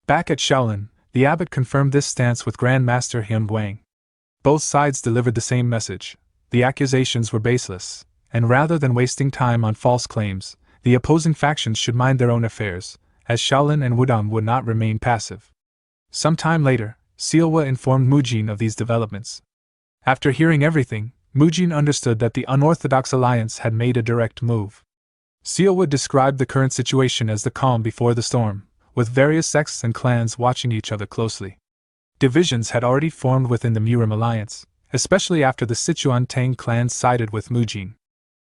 Back at Shaolin, the abbot confirmed this stance with Grandmaster Hyungwang. Both sides delivered the same message. The accusations were baseless, and rather than wasting time on false claims, the opposing factions should mind their own affairs, as Shaolin and Wudong would not remain passive. Some time later, Seowa informed Mujin of these developments. After hearing everything, Mujin understood that the Unorthodox Alliance had made a direct move. Seowa described the current situation as the calm before the storm, with various sects and clans watching each other closely. Divisions had already formed within the Murim Alliance, especially after the Sichuan Tang clan sided with Mujin.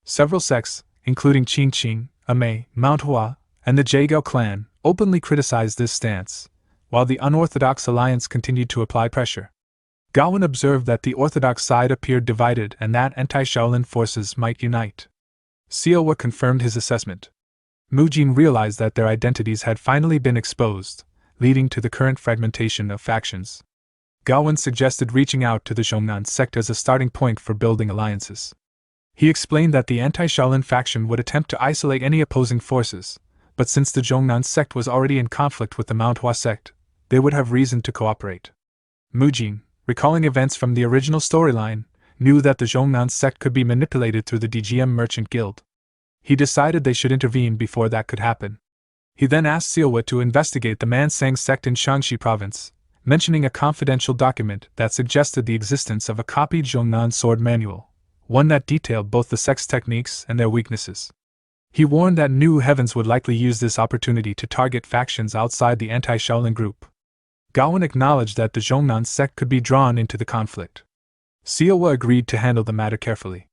Several sects, including Qingqing, Amei, Manhwa, and the Jaegao clan, openly criticized this stance, while the unorthodox alliance continued to apply pressure. Gawain observed that the orthodox side appeared divided and that anti-Shaolin forces might unite. Siwa confirmed his assessment. Mujin realized that their identities had finally been exposed, leading to the current fragmentation of factions. Gawain suggested reaching out to the Zhongnan sect as a starting point for building alliances. He explained that the anti-Shaolin faction would attempt to isolate any opposing forces, but since the Zhongnan sect was already in conflict with the Manhwa sect, they would have reason to cooperate. Mujin, recalling events from the original storyline, knew that the Zhongnan sect could be manipulated through the DGM Merchant Guild. He decided they should intervene before that could happen. He then asked Siwa to investigate the Mansang sect in Shaanxi province, mentioning a confidential document that suggested the existence of a copied Zhongnan sword manual, one that detailed both the sect's techniques and their weaknesses. He warned that New Heavens would likely use this opportunity to target factions outside the anti-Shaolin group. Gawain acknowledged that the Zhongnan sect could be drawn into the conflict. Siwa agreed to handle the matter carefully.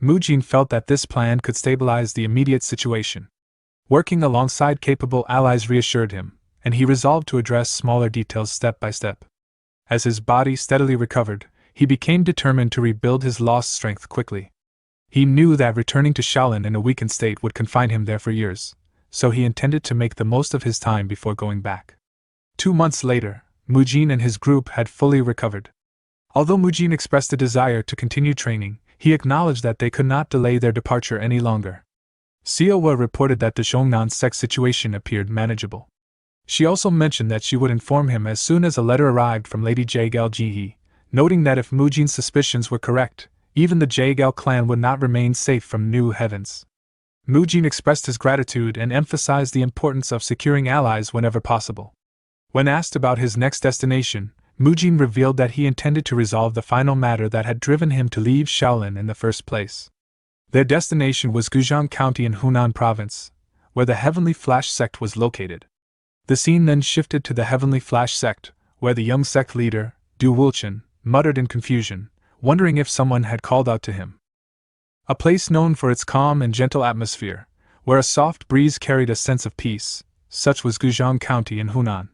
Mujin felt that this plan could stabilize the immediate situation. Working alongside capable allies reassured him, and he resolved to address smaller details step by step. As his body steadily recovered, he became determined to rebuild his lost strength quickly. He knew that returning to Shaolin in a weakened state would confine him there for years, so he intended to make the most of his time before going back. 2 months later, Mujin and his group had fully recovered. Although Mujin expressed a desire to continue training, he acknowledged that they could not delay their departure any longer. Siwa reported that the Zhongnan sect situation appeared manageable. She also mentioned that she would inform him as soon as a letter arrived from Lady Jagal-Jihe, noting that if Mujin's suspicions were correct, even the Jagal clan would not remain safe from New Heavens. Mujin expressed his gratitude and emphasized the importance of securing allies whenever possible. When asked about his next destination, Mujin revealed that he intended to resolve the final matter that had driven him to leave Shaolin in the first place. Their destination was Gujiang County in Hunan Province, where the Heavenly Flash sect was located. The scene then shifted to the Heavenly Flash sect, where the young sect leader, Du Wulchen, muttered in confusion, wondering if someone had called out to him. A place known for its calm and gentle atmosphere, where a soft breeze carried a sense of peace, such was Gujiang County in Hunan.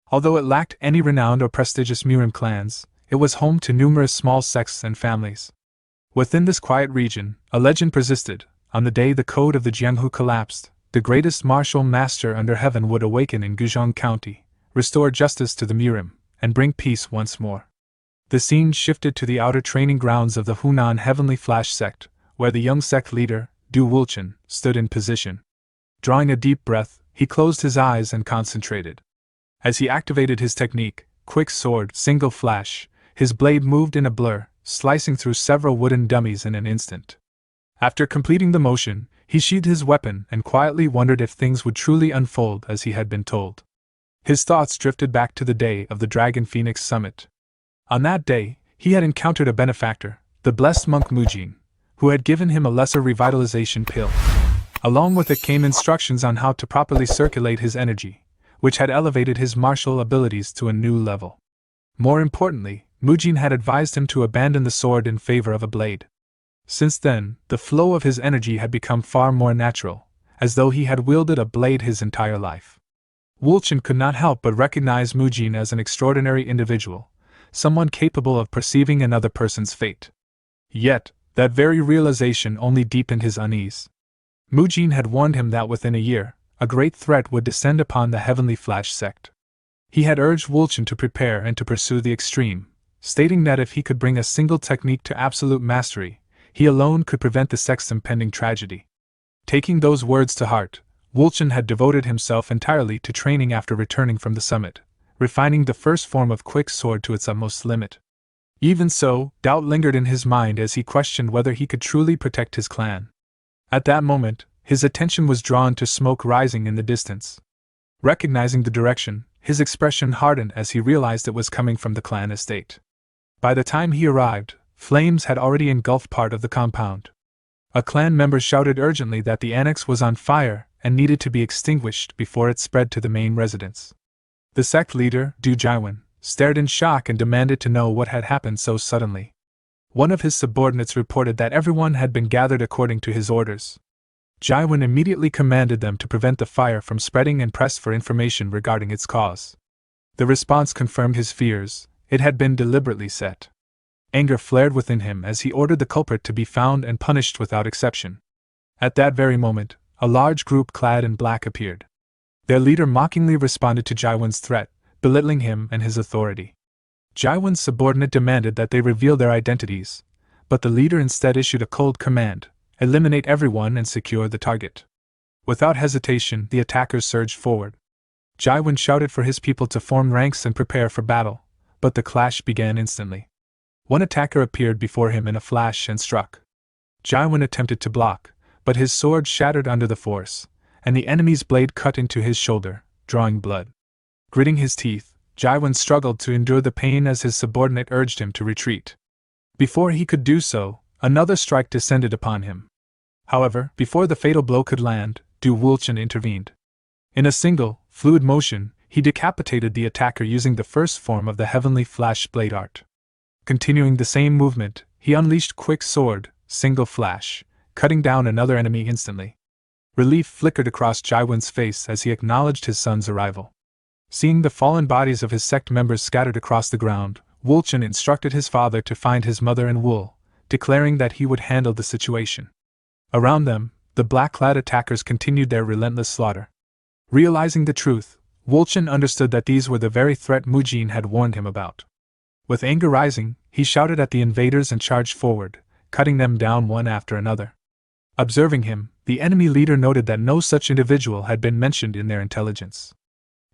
Although it lacked any renowned or prestigious Murim clans, it was home to numerous small sects and families. Within this quiet region, a legend persisted. On the day the code of the Jianghu collapsed, the greatest martial master under heaven would awaken in Gujiang County, restore justice to the Murim, and bring peace once more. The scene shifted to the outer training grounds of the Hunan Heavenly Flash sect, where the young sect leader, Du Wulchen, stood in position. Drawing a deep breath, he closed his eyes and concentrated. As he activated his technique, Quick Sword, Single Flash, his blade moved in a blur, slicing through several wooden dummies in an instant. After completing the motion, he sheathed his weapon and quietly wondered if things would truly unfold as he had been told. His thoughts drifted back to the day of the Dragon Phoenix Summit. On that day, he had encountered a benefactor, the blessed monk Mujin, who had given him a lesser revitalization pill. Along with it came instructions on how to properly circulate his energy, which had elevated his martial abilities to a new level. More importantly, Mujin had advised him to abandon the sword in favor of a blade. Since then, the flow of his energy had become far more natural, as though he had wielded a blade his entire life. Wulchen could not help but recognize Mujin as an extraordinary individual, someone capable of perceiving another person's fate. Yet, that very realization only deepened his unease. Mujin had warned him that within a year, a great threat would descend upon the Heavenly Flash sect. He had urged Wulchen to prepare and to pursue the extreme, stating that if he could bring a single technique to absolute mastery, he alone could prevent the sect's impending tragedy. Taking those words to heart, Wulchen had devoted himself entirely to training after returning from the summit, refining the first form of Quick Sword to its utmost limit. Even so, doubt lingered in his mind as he questioned whether he could truly protect his clan. At that moment, his attention was drawn to smoke rising in the distance. Recognizing the direction, his expression hardened as he realized it was coming from the clan estate. By the time he arrived, flames had already engulfed part of the compound. A clan member shouted urgently that the annex was on fire and needed to be extinguished before it spread to the main residence. The sect leader, Du Jaiwan, stared in shock and demanded to know what had happened so suddenly. One of his subordinates reported that everyone had been gathered according to his orders. Jaiwan immediately commanded them to prevent the fire from spreading and pressed for information regarding its cause. The response confirmed his fears. It had been deliberately set. Anger flared within him as he ordered the culprit to be found and punished without exception. At that very moment, a large group clad in black appeared. Their leader mockingly responded to Jaiwan's threat, belittling him and his authority. Jaiwan's subordinate demanded that they reveal their identities, but the leader instead issued a cold command: eliminate everyone and secure the target. Without hesitation, the attackers surged forward. Jaiwan shouted for his people to form ranks and prepare for battle, but the clash began instantly. One attacker appeared before him in a flash and struck. Jaiwan attempted to block, but his sword shattered under the force, and the enemy's blade cut into his shoulder, drawing blood. Gritting his teeth, Jaiwan struggled to endure the pain as his subordinate urged him to retreat. Before he could do so, another strike descended upon him. However, before the fatal blow could land, Du Wulchen intervened. In a single, fluid motion, he decapitated the attacker using the first form of the heavenly flash blade art. Continuing the same movement, he unleashed quick sword, single flash, cutting down another enemy instantly. Relief flickered across Jaiwan's face as he acknowledged his son's arrival. Seeing the fallen bodies of his sect members scattered across the ground, Wulchen instructed his father to find his mother and Wul, declaring that he would handle the situation. Around them, the black-clad attackers continued their relentless slaughter. Realizing the truth, Wulchen understood that these were the very threat Mujin had warned him about. With anger rising, he shouted at the invaders and charged forward, cutting them down one after another. Observing him, the enemy leader noted that no such individual had been mentioned in their intelligence.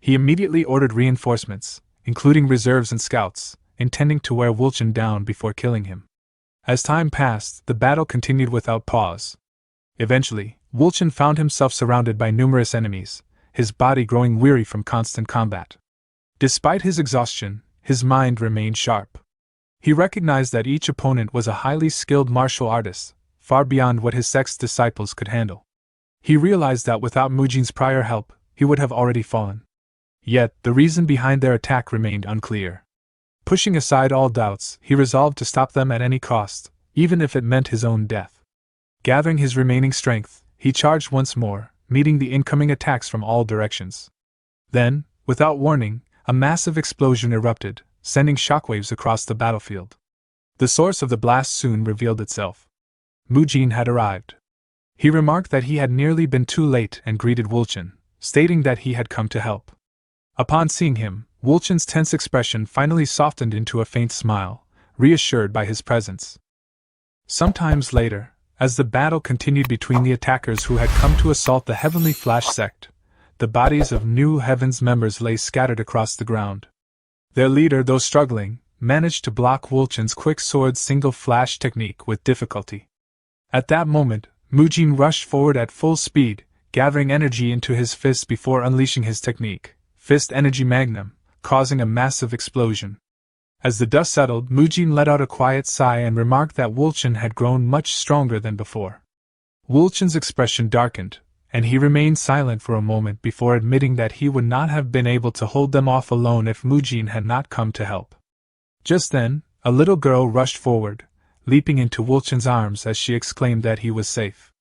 He immediately ordered reinforcements, including reserves and scouts, intending to wear Wulchen down before killing him. As time passed, the battle continued without pause. Eventually, Wulchen found himself surrounded by numerous enemies, his body growing weary from constant combat. Despite his exhaustion, his mind remained sharp. He recognized that each opponent was a highly skilled martial artist, far beyond what his sect's disciples could handle. He realized that without Mujin's prior help, he would have already fallen. Yet, the reason behind their attack remained unclear. Pushing aside all doubts, he resolved to stop them at any cost, even if it meant his own death. Gathering his remaining strength, he charged once more, meeting the incoming attacks from all directions. Then, without warning, a massive explosion erupted, sending shockwaves across the battlefield. The source of the blast soon revealed itself. Mujin had arrived. He remarked that he had nearly been too late and greeted Wulchen, stating that he had come to help. Upon seeing him, Wulchen's tense expression finally softened into a faint smile, reassured by his presence. Sometimes later, as the battle continued between the attackers who had come to assault the Heavenly Flash sect, the bodies of New Heaven's members lay scattered across the ground. Their leader, though struggling, managed to block Wulchen's quick sword single flash technique with difficulty. At that moment, Mujin rushed forward at full speed, gathering energy into his fists before unleashing his technique, Fist Energy Magnum, causing a massive explosion. As the dust settled, Mujin let out a quiet sigh and remarked that Wulchen had grown much stronger than before. Wulchen's expression darkened, and he remained silent for a moment before admitting that he would not have been able to hold them off alone if Mujin had not come to help. Just then, a little girl rushed forward, leaping into Wulchen's arms as she exclaimed that he was safe.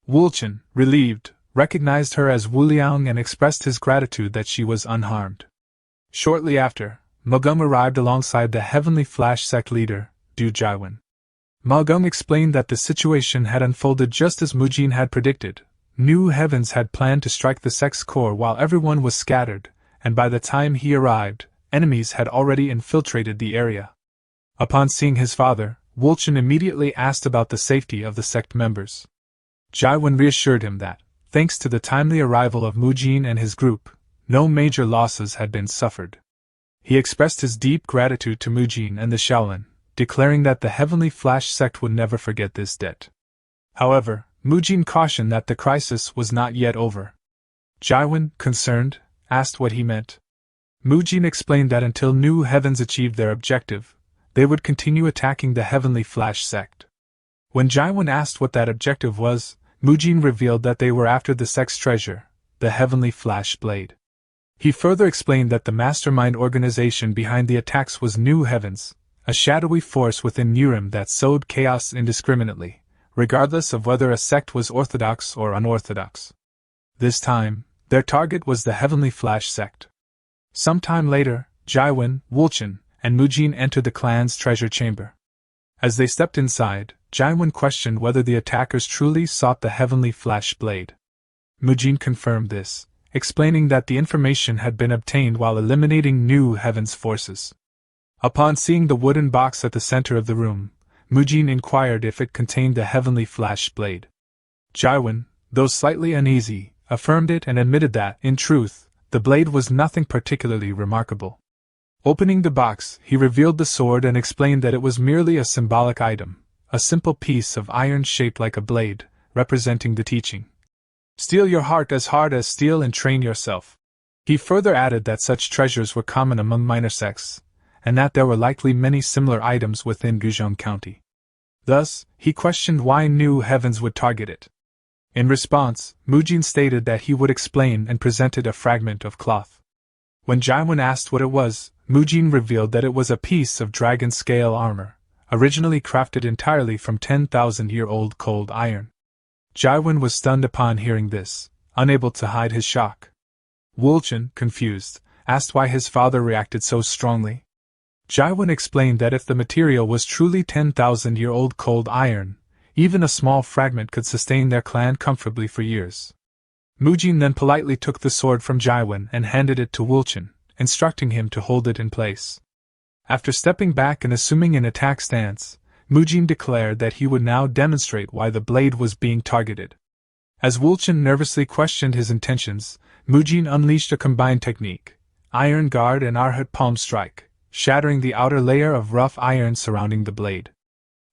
Wulchen, relieved, recognized her as Wu Liang and expressed his gratitude that she was unharmed. Shortly after, Magum arrived alongside the Heavenly Flash sect leader, Du Jaiwan. Magum explained that the situation had unfolded just as Mujin had predicted. New Heavens had planned to strike the sect's core while everyone was scattered, and by the time he arrived, enemies had already infiltrated the area. Upon seeing his father, Wulchen immediately asked about the safety of the sect members. Jaiwan reassured him that, thanks to the timely arrival of Mujin and his group, no major losses had been suffered. He expressed his deep gratitude to Mujin and the Shaolin, declaring that the Heavenly Flash sect would never forget this debt. However, Mujin cautioned that the crisis was not yet over. Jaiwan, concerned, asked what he meant. Mujin explained that until New Heavens achieved their objective, they would continue attacking the Heavenly Flash sect. When Jaiwan asked what that objective was, Mujin revealed that they were after the sect's treasure, the Heavenly Flash Blade. He further explained that the mastermind organization behind the attacks was New Heavens, a shadowy force within Nurim that sowed chaos indiscriminately, regardless of whether a sect was orthodox or unorthodox. This time, their target was the Heavenly Flash sect. Some time later, Jaiwon, Woolchin, and Mujin entered the clan's treasure chamber. As they stepped inside, Jaiwon questioned whether the attackers truly sought the Heavenly Flash blade. Mujin confirmed this, explaining that the information had been obtained while eliminating New Heaven's forces. Upon seeing the wooden box at the center of the room, Mujin inquired if it contained the Heavenly Flash blade. Jaiwon, though slightly uneasy, affirmed it and admitted that, in truth, the blade was nothing particularly remarkable. Opening the box, he revealed the sword and explained that it was merely a symbolic item, a simple piece of iron shaped like a blade, representing the teaching. Steel your heart as hard as steel and train yourself. He further added that such treasures were common among minor sects, and that there were likely many similar items within Guzheng County. Thus, he questioned why New Heavens would target it. In response, Mujin stated that he would explain and presented a fragment of cloth. When Jaiwon asked what it was, Mujin revealed that it was a piece of dragon-scale armor, originally crafted entirely from 10,000-year-old cold iron. Jaiwon was stunned upon hearing this, unable to hide his shock. Woolchin, confused, asked why his father reacted so strongly. Jaiwon explained that if the material was truly 10,000-year-old cold iron, even a small fragment could sustain their clan comfortably for years. Mujin then politely took the sword from Jaiwon and handed it to Woolchin, instructing him to hold it in place. After stepping back and assuming an attack stance, Mujin declared that he would now demonstrate why the blade was being targeted. As Woolchin nervously questioned his intentions, Mujin unleashed a combined technique, Iron Guard and Arhat Palm Strike, shattering the outer layer of rough iron surrounding the blade.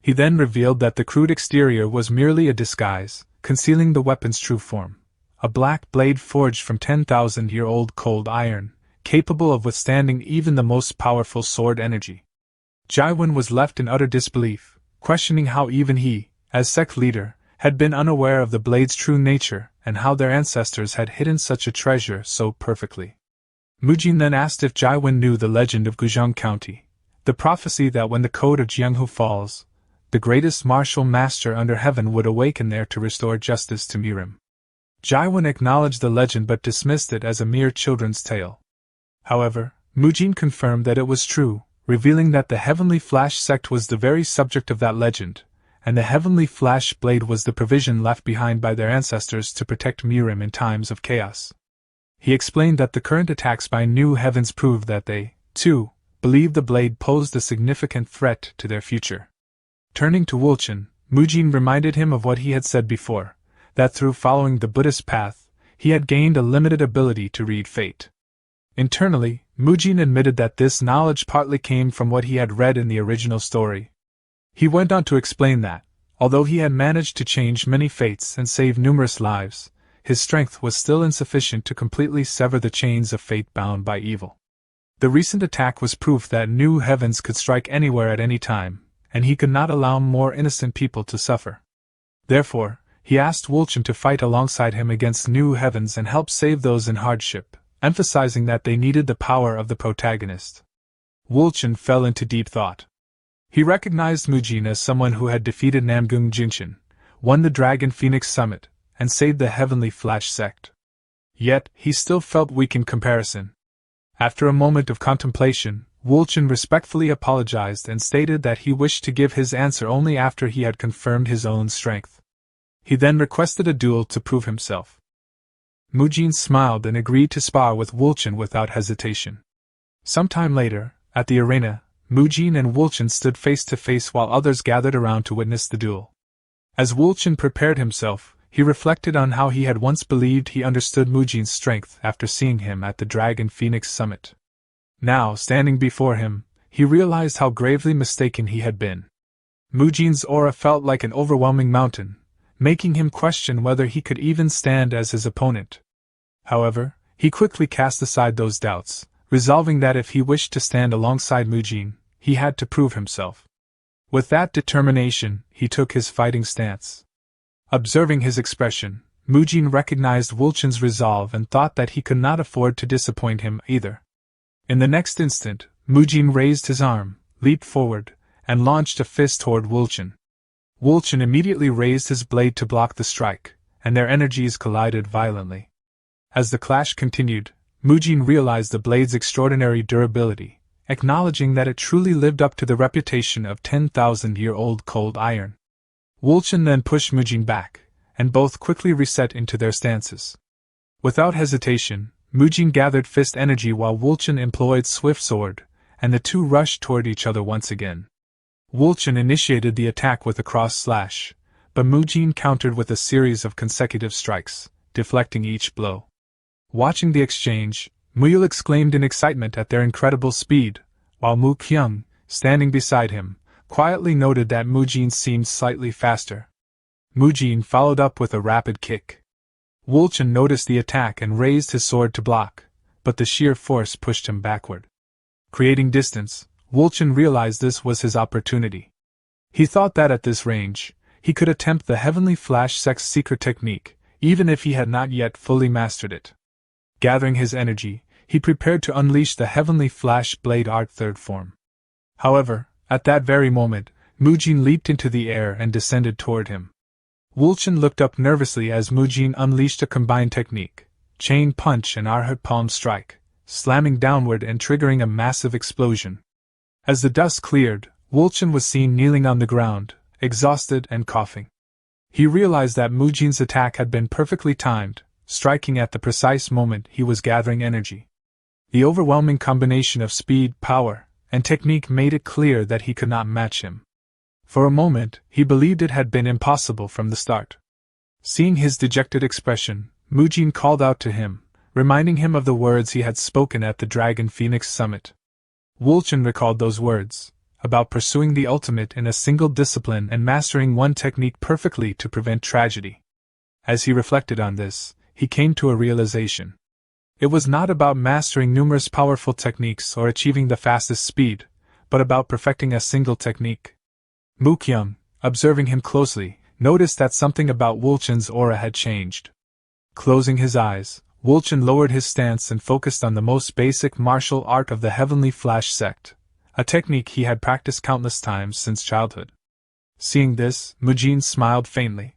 He then revealed that the crude exterior was merely a disguise, concealing the weapon's true form, a black blade forged from 10,000-year-old cold iron, capable of withstanding even the most powerful sword energy. Jaiwon was left in utter disbelief, questioning how even he, as sect leader, had been unaware of the blade's true nature and how their ancestors had hidden such a treasure so perfectly. Mujin then asked if Jaiwon knew the legend of Guzheng County, the prophecy that when the code of Jianghu falls, the greatest martial master under heaven would awaken there to restore justice to Mirim. Jaiwon acknowledged the legend but dismissed it as a mere children's tale. However, Mujin confirmed that it was true, revealing that the Heavenly Flash sect was the very subject of that legend, and the Heavenly Flash blade was the provision left behind by their ancestors to protect Mirim in times of chaos. He explained that the current attacks by New Heavens proved that they, too, believed the blade posed a significant threat to their future. Turning to Woolchin, Mujin reminded him of what he had said before, that through following the Buddhist path, he had gained a limited ability to read fate. Internally, Mujin admitted that this knowledge partly came from what he had read in the original story. He went on to explain that, although he had managed to change many fates and save numerous lives, his strength was still insufficient to completely sever the chains of fate bound by evil. The recent attack was proof that New Heavens could strike anywhere at any time, and he could not allow more innocent people to suffer. Therefore, he asked Woolchin to fight alongside him against New Heavens and help save those in hardship, emphasizing that they needed the power of the protagonist. Woolchin fell into deep thought. He recognized Mujin as someone who had defeated Namgung Jinshin, won the Dragon Phoenix Summit, and saved the Heavenly Flash sect. Yet, he still felt weak in comparison. After a moment of contemplation, Woolchin respectfully apologized and stated that he wished to give his answer only after he had confirmed his own strength. He then requested a duel to prove himself. Mujin smiled and agreed to spar with Woolchin without hesitation. Some time later, at the arena, Mujin and Woolchin stood face to face while others gathered around to witness the duel. As Woolchin prepared himself, he reflected on how he had once believed he understood Mujin's strength after seeing him at the Dragon Phoenix Summit. Now, standing before him, he realized how gravely mistaken he had been. Mujin's aura felt like an overwhelming mountain, making him question whether he could even stand as his opponent. However, he quickly cast aside those doubts, resolving that if he wished to stand alongside Mujin, he had to prove himself. With that determination, he took his fighting stance. Observing his expression, Mujin recognized Woolchin's resolve and thought that he could not afford to disappoint him either. In the next instant, Mujin raised his arm, leaped forward, and launched a fist toward Woolchin. Wulchen immediately raised his blade to block the strike, and their energies collided violently. As the clash continued, Mujin realized the blade's extraordinary durability, acknowledging that it truly lived up to the reputation of 10,000-year-old cold iron. Wulchen then pushed Mujin back, and both quickly reset into their stances. Without hesitation, Mujin gathered fist energy while Wulchen employed swift sword, and the two rushed toward each other once again. Wulchen initiated the attack with a cross slash, but Mujin countered with a series of consecutive strikes, deflecting each blow. Watching the exchange, Muyul exclaimed in excitement at their incredible speed, while Mu Kyung, standing beside him, quietly noted that Mujin seemed slightly faster. Mujin followed up with a rapid kick. Wulchen noticed the attack and raised his sword to block, but the sheer force pushed him backward. Creating distance, Wulchen realized this was his opportunity. He thought that at this range, he could attempt the Heavenly Flash Sex secret technique, even if he had not yet fully mastered it. Gathering his energy, he prepared to unleash the Heavenly Flash Blade Art third form. However, at that very moment, Mujin leaped into the air and descended toward him. Wulchen looked up nervously as Mujin unleashed a combined technique, Chain Punch and Arhat Palm Strike, slamming downward and triggering a massive explosion. As the dust cleared, Wulchen was seen kneeling on the ground, exhausted and coughing. He realized that Mujin's attack had been perfectly timed, striking at the precise moment he was gathering energy. The overwhelming combination of speed, power, and technique made it clear that he could not match him. For a moment, he believed it had been impossible from the start. Seeing his dejected expression, Mujin called out to him, reminding him of the words he had spoken at the Dragon Phoenix Summit. Wulchen recalled those words, about pursuing the ultimate in a single discipline and mastering one technique perfectly to prevent tragedy. As he reflected on this, he came to a realization. It was not about mastering numerous powerful techniques or achieving the fastest speed, but about perfecting a single technique. Mu Kyung, observing him closely, noticed that something about Wulchen's aura had changed. Closing his eyes, Wulchen lowered his stance and focused on the most basic martial art of the Heavenly Flash sect, a technique he had practiced countless times since childhood. Seeing this, Mujin smiled faintly.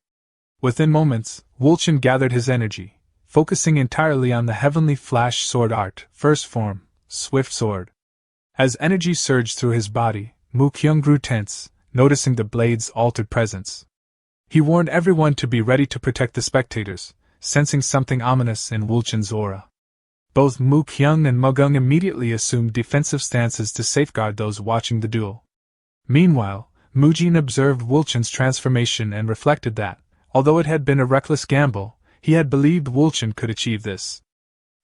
Within moments, Wulchen gathered his energy, focusing entirely on the Heavenly Flash sword art, first form, Swift Sword. As energy surged through his body, Mu Kyung grew tense, noticing the blade's altered presence. He warned everyone to be ready to protect the spectators, sensing something ominous in Wulchen's aura. Both Mu Kyung and Mugung immediately assumed defensive stances to safeguard those watching the duel. Meanwhile, Mujin observed Wulchen's transformation and reflected that, although it had been a reckless gamble, he had believed Wulchen could achieve this.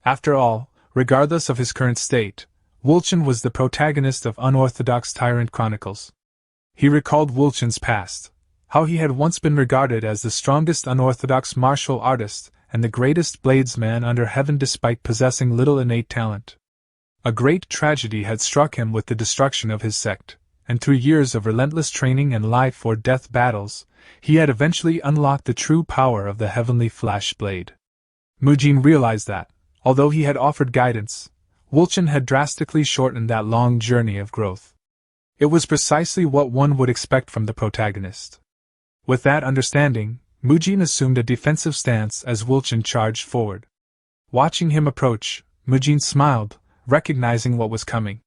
After all, regardless of his current state, Wulchen was the protagonist of Unorthodox Tyrant Chronicles. He recalled Wulchen's past, how he had once been regarded as the strongest unorthodox martial artist and the greatest bladesman under heaven despite possessing little innate talent. A great tragedy had struck him with the destruction of his sect, and through years of relentless training and life-or-death battles, he had eventually unlocked the true power of the Heavenly Flash Blade. Mujin realized that, although he had offered guidance, Wulchen had drastically shortened that long journey of growth. It was precisely what one would expect from the protagonist. With that understanding, Mujin assumed a defensive stance as Wulchen charged forward. Watching him approach, Mujin smiled, recognizing what was coming.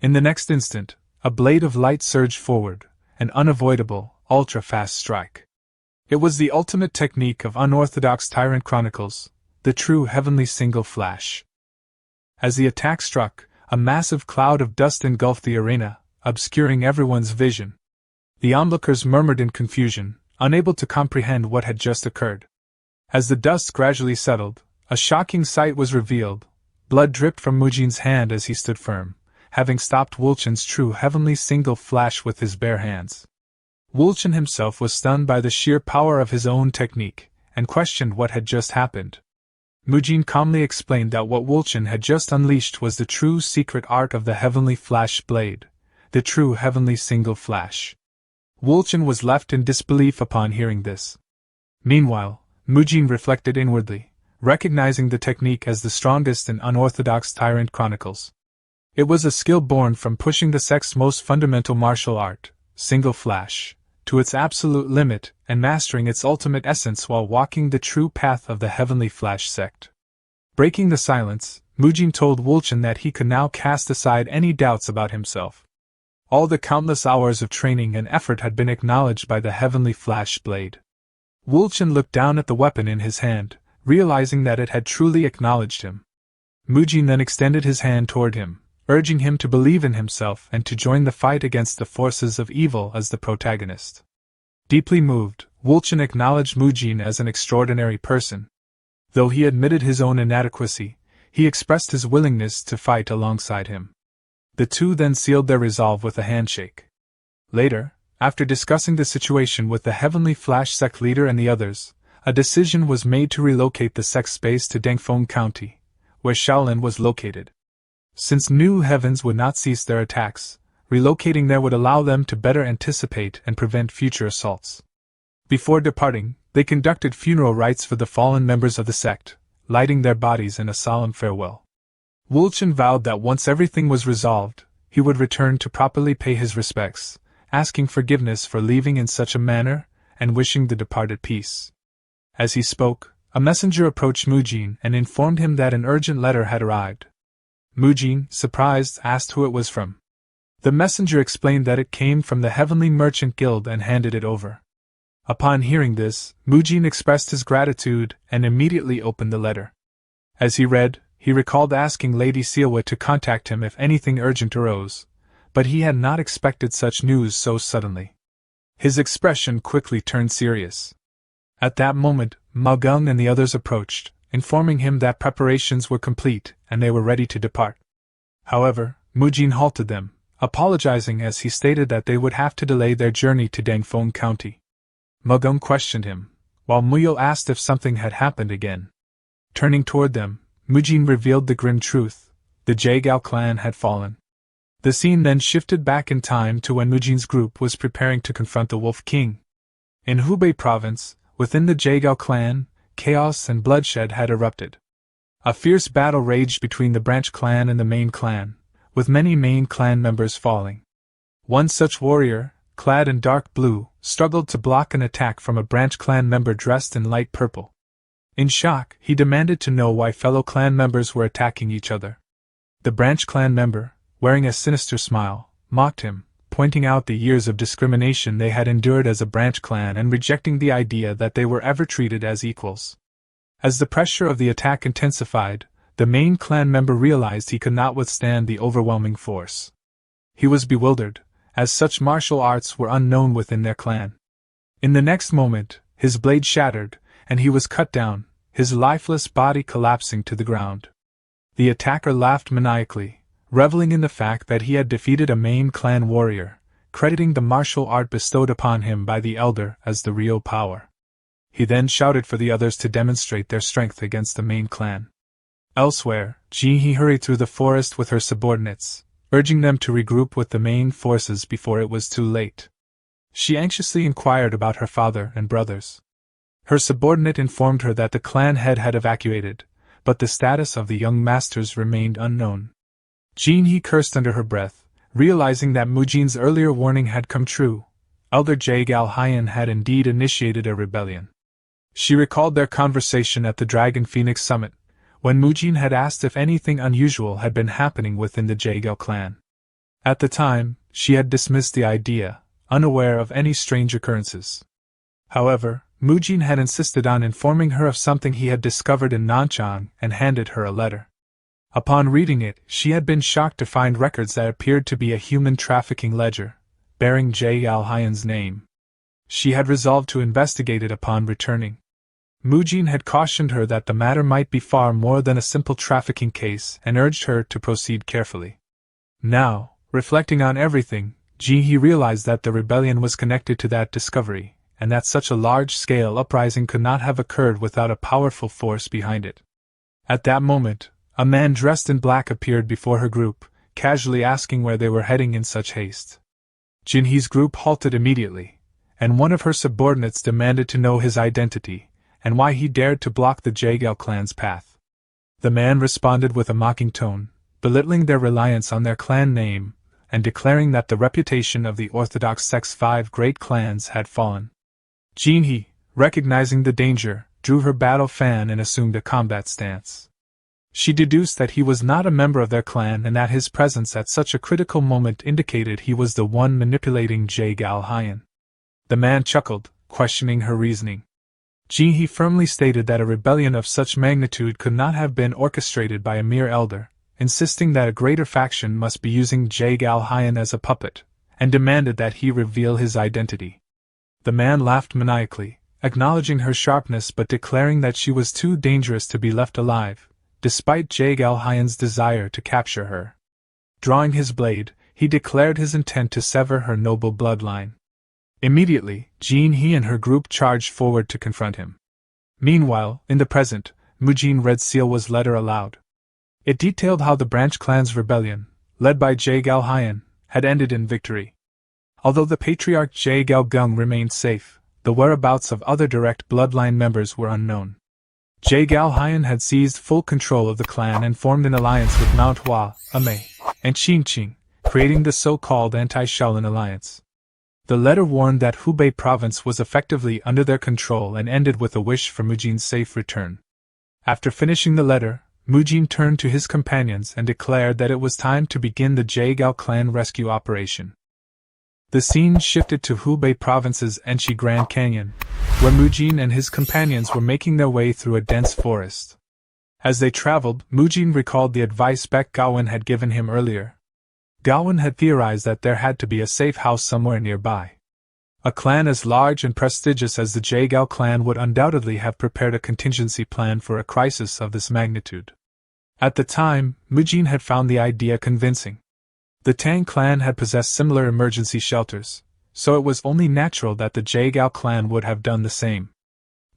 In the next instant, a blade of light surged forward, an unavoidable, ultra-fast strike. It was the ultimate technique of Unorthodox Tyrant Chronicles, the true Heavenly Single Flash. As the attack struck, a massive cloud of dust engulfed the arena, obscuring everyone's vision. The onlookers murmured in confusion, unable to comprehend what had just occurred. As the dust gradually settled, a shocking sight was revealed. Blood dripped from Mujin's hand as he stood firm, having stopped Wulchen's true Heavenly Single Flash with his bare hands. Wulchen himself was stunned by the sheer power of his own technique, and questioned what had just happened. Mujin calmly explained that what Wulchen had just unleashed was the true secret art of the Heavenly Flash Blade, the true Heavenly Single Flash. Wulchen was left in disbelief upon hearing this. Meanwhile, Mujin reflected inwardly, recognizing the technique as the strongest in Unorthodox Tyrant Chronicles. It was a skill born from pushing the sect's most fundamental martial art, Single Flash, to its absolute limit and mastering its ultimate essence while walking the true path of the Heavenly Flash sect. Breaking the silence, Mujin told Wulchen that he could now cast aside any doubts about himself. All the countless hours of training and effort had been acknowledged by the Heavenly Flash blade. Wulchen looked down at the weapon in his hand, realizing that it had truly acknowledged him. Mujin then extended his hand toward him, urging him to believe in himself and to join the fight against the forces of evil as the protagonist. Deeply moved, Wulchen acknowledged Mujin as an extraordinary person. Though he admitted his own inadequacy, he expressed his willingness to fight alongside him. The two then sealed their resolve with a handshake. Later, after discussing the situation with the Heavenly Flash sect leader and the others, a decision was made to relocate the sect's base to Dengfeng County, where Shaolin was located. Since New Heavens would not cease their attacks, relocating there would allow them to better anticipate and prevent future assaults. Before departing, they conducted funeral rites for the fallen members of the sect, lighting their bodies in a solemn farewell. Wulchen vowed that once everything was resolved, he would return to properly pay his respects, asking forgiveness for leaving in such a manner, and wishing the departed peace. As he spoke, a messenger approached Mujin and informed him that an urgent letter had arrived. Mujin, surprised, asked who it was from. The messenger explained that it came from the Heavenly Merchant Guild and handed it over. Upon hearing this, Mujin expressed his gratitude and immediately opened the letter. As he read, he recalled asking Lady Sealwa to contact him if anything urgent arose, but he had not expected such news so suddenly. His expression quickly turned serious. At that moment, Magung and the others approached, informing him that preparations were complete and they were ready to depart. However, Mujin halted them, apologizing as he stated that they would have to delay their journey to Dengfeng County. Magung questioned him, while Muyul asked if something had happened again. Turning toward them, Mujin revealed the grim truth: the Jaegao clan had fallen. The scene then shifted back in time to when Mujin's group was preparing to confront the Wolf King. In Hubei province, within the Jaegao clan, chaos and bloodshed had erupted. A fierce battle raged between the branch clan and the main clan, with many main clan members falling. One such warrior, clad in dark blue, struggled to block an attack from a branch clan member dressed in light purple. In shock, he demanded to know why fellow clan members were attacking each other. The branch clan member, wearing a sinister smile, mocked him, pointing out the years of discrimination they had endured as a branch clan and rejecting the idea that they were ever treated as equals. As the pressure of the attack intensified, the main clan member realized he could not withstand the overwhelming force. He was bewildered, as such martial arts were unknown within their clan. In the next moment, his blade shattered, and he was cut down, his lifeless body collapsing to the ground. The attacker laughed maniacally, reveling in the fact that he had defeated a main clan warrior, crediting the martial art bestowed upon him by the elder as the real power. He then shouted for the others to demonstrate their strength against the main clan. Elsewhere, Ji-hee hurried through the forest with her subordinates, urging them to regroup with the main forces before it was too late. She anxiously inquired about her father and brothers. Her subordinate informed her that the clan head had evacuated, but the status of the young masters remained unknown. Ji-hee cursed under her breath, realizing that Mujin's earlier warning had come true. Elder Jaegao Hyan had indeed initiated a rebellion. She recalled their conversation at the Dragon Phoenix Summit, when Mujin had asked if anything unusual had been happening within the Jaegao clan. At the time, she had dismissed the idea, unaware of any strange occurrences. However, Mujin had insisted on informing her of something he had discovered in Nanchang and handed her a letter. Upon reading it, she had been shocked to find records that appeared to be a human trafficking ledger, bearing Jaegao Hyan's name. She had resolved to investigate it upon returning. Mujin had cautioned her that the matter might be far more than a simple trafficking case and urged her to proceed carefully. Now, reflecting on everything, Ji-hee realized that the rebellion was connected to that discovery, and that such a large-scale uprising could not have occurred without a powerful force behind it. At that moment, a man dressed in black appeared before her group, casually asking where they were heading in such haste. Jin-hee's group halted immediately, and one of her subordinates demanded to know his identity, and why he dared to block the Jaegao clan's path. The man responded with a mocking tone, belittling their reliance on their clan name, and declaring that the reputation of the orthodox sect's 5 great clans had fallen. Jinhee, recognizing the danger, drew her battle fan and assumed a combat stance. She deduced that he was not a member of their clan and that his presence at such a critical moment indicated he was the one manipulating Jae-gal Hyen. The man chuckled, questioning her reasoning. Jinhee firmly stated that a rebellion of such magnitude could not have been orchestrated by a mere elder, insisting that a greater faction must be using Jae-gal Hyen as a puppet, and demanded that he reveal his identity. The man laughed maniacally, acknowledging her sharpness but declaring that she was too dangerous to be left alive, despite Jae-gal Hyen's desire to capture her. Drawing his blade, he declared his intent to sever her noble bloodline. Immediately, Jinhee and her group charged forward to confront him. Meanwhile, in the present, Mujin read Sealwa's letter aloud. It detailed how the branch clan's rebellion, led by Jae-gal Hyen, had ended in victory. Although the patriarch Jae-gal Gung remained safe, the whereabouts of other direct bloodline members were unknown. Jae-gal Hyen had seized full control of the clan and formed an alliance with Manhwa, Ame, and Qingqing, creating the so-called Anti-Shaolin Alliance. The letter warned that Hubei province was effectively under their control and ended with a wish for Mujin's safe return. After finishing the letter, Mujin turned to his companions and declared that it was time to begin the Jae-gal clan rescue operation. The scene shifted to Hubei province's Enshi Grand Canyon, where Mujin and his companions were making their way through a dense forest. As they traveled, Mujin recalled the advice Baek Gowon had given him earlier. Gowon had theorized that there had to be a safe house somewhere nearby. A clan as large and prestigious as the Jae-gal clan would undoubtedly have prepared a contingency plan for a crisis of this magnitude. At the time, Mujin had found the idea convincing. The Tang clan had possessed similar emergency shelters, so it was only natural that the Jae-gal clan would have done the same.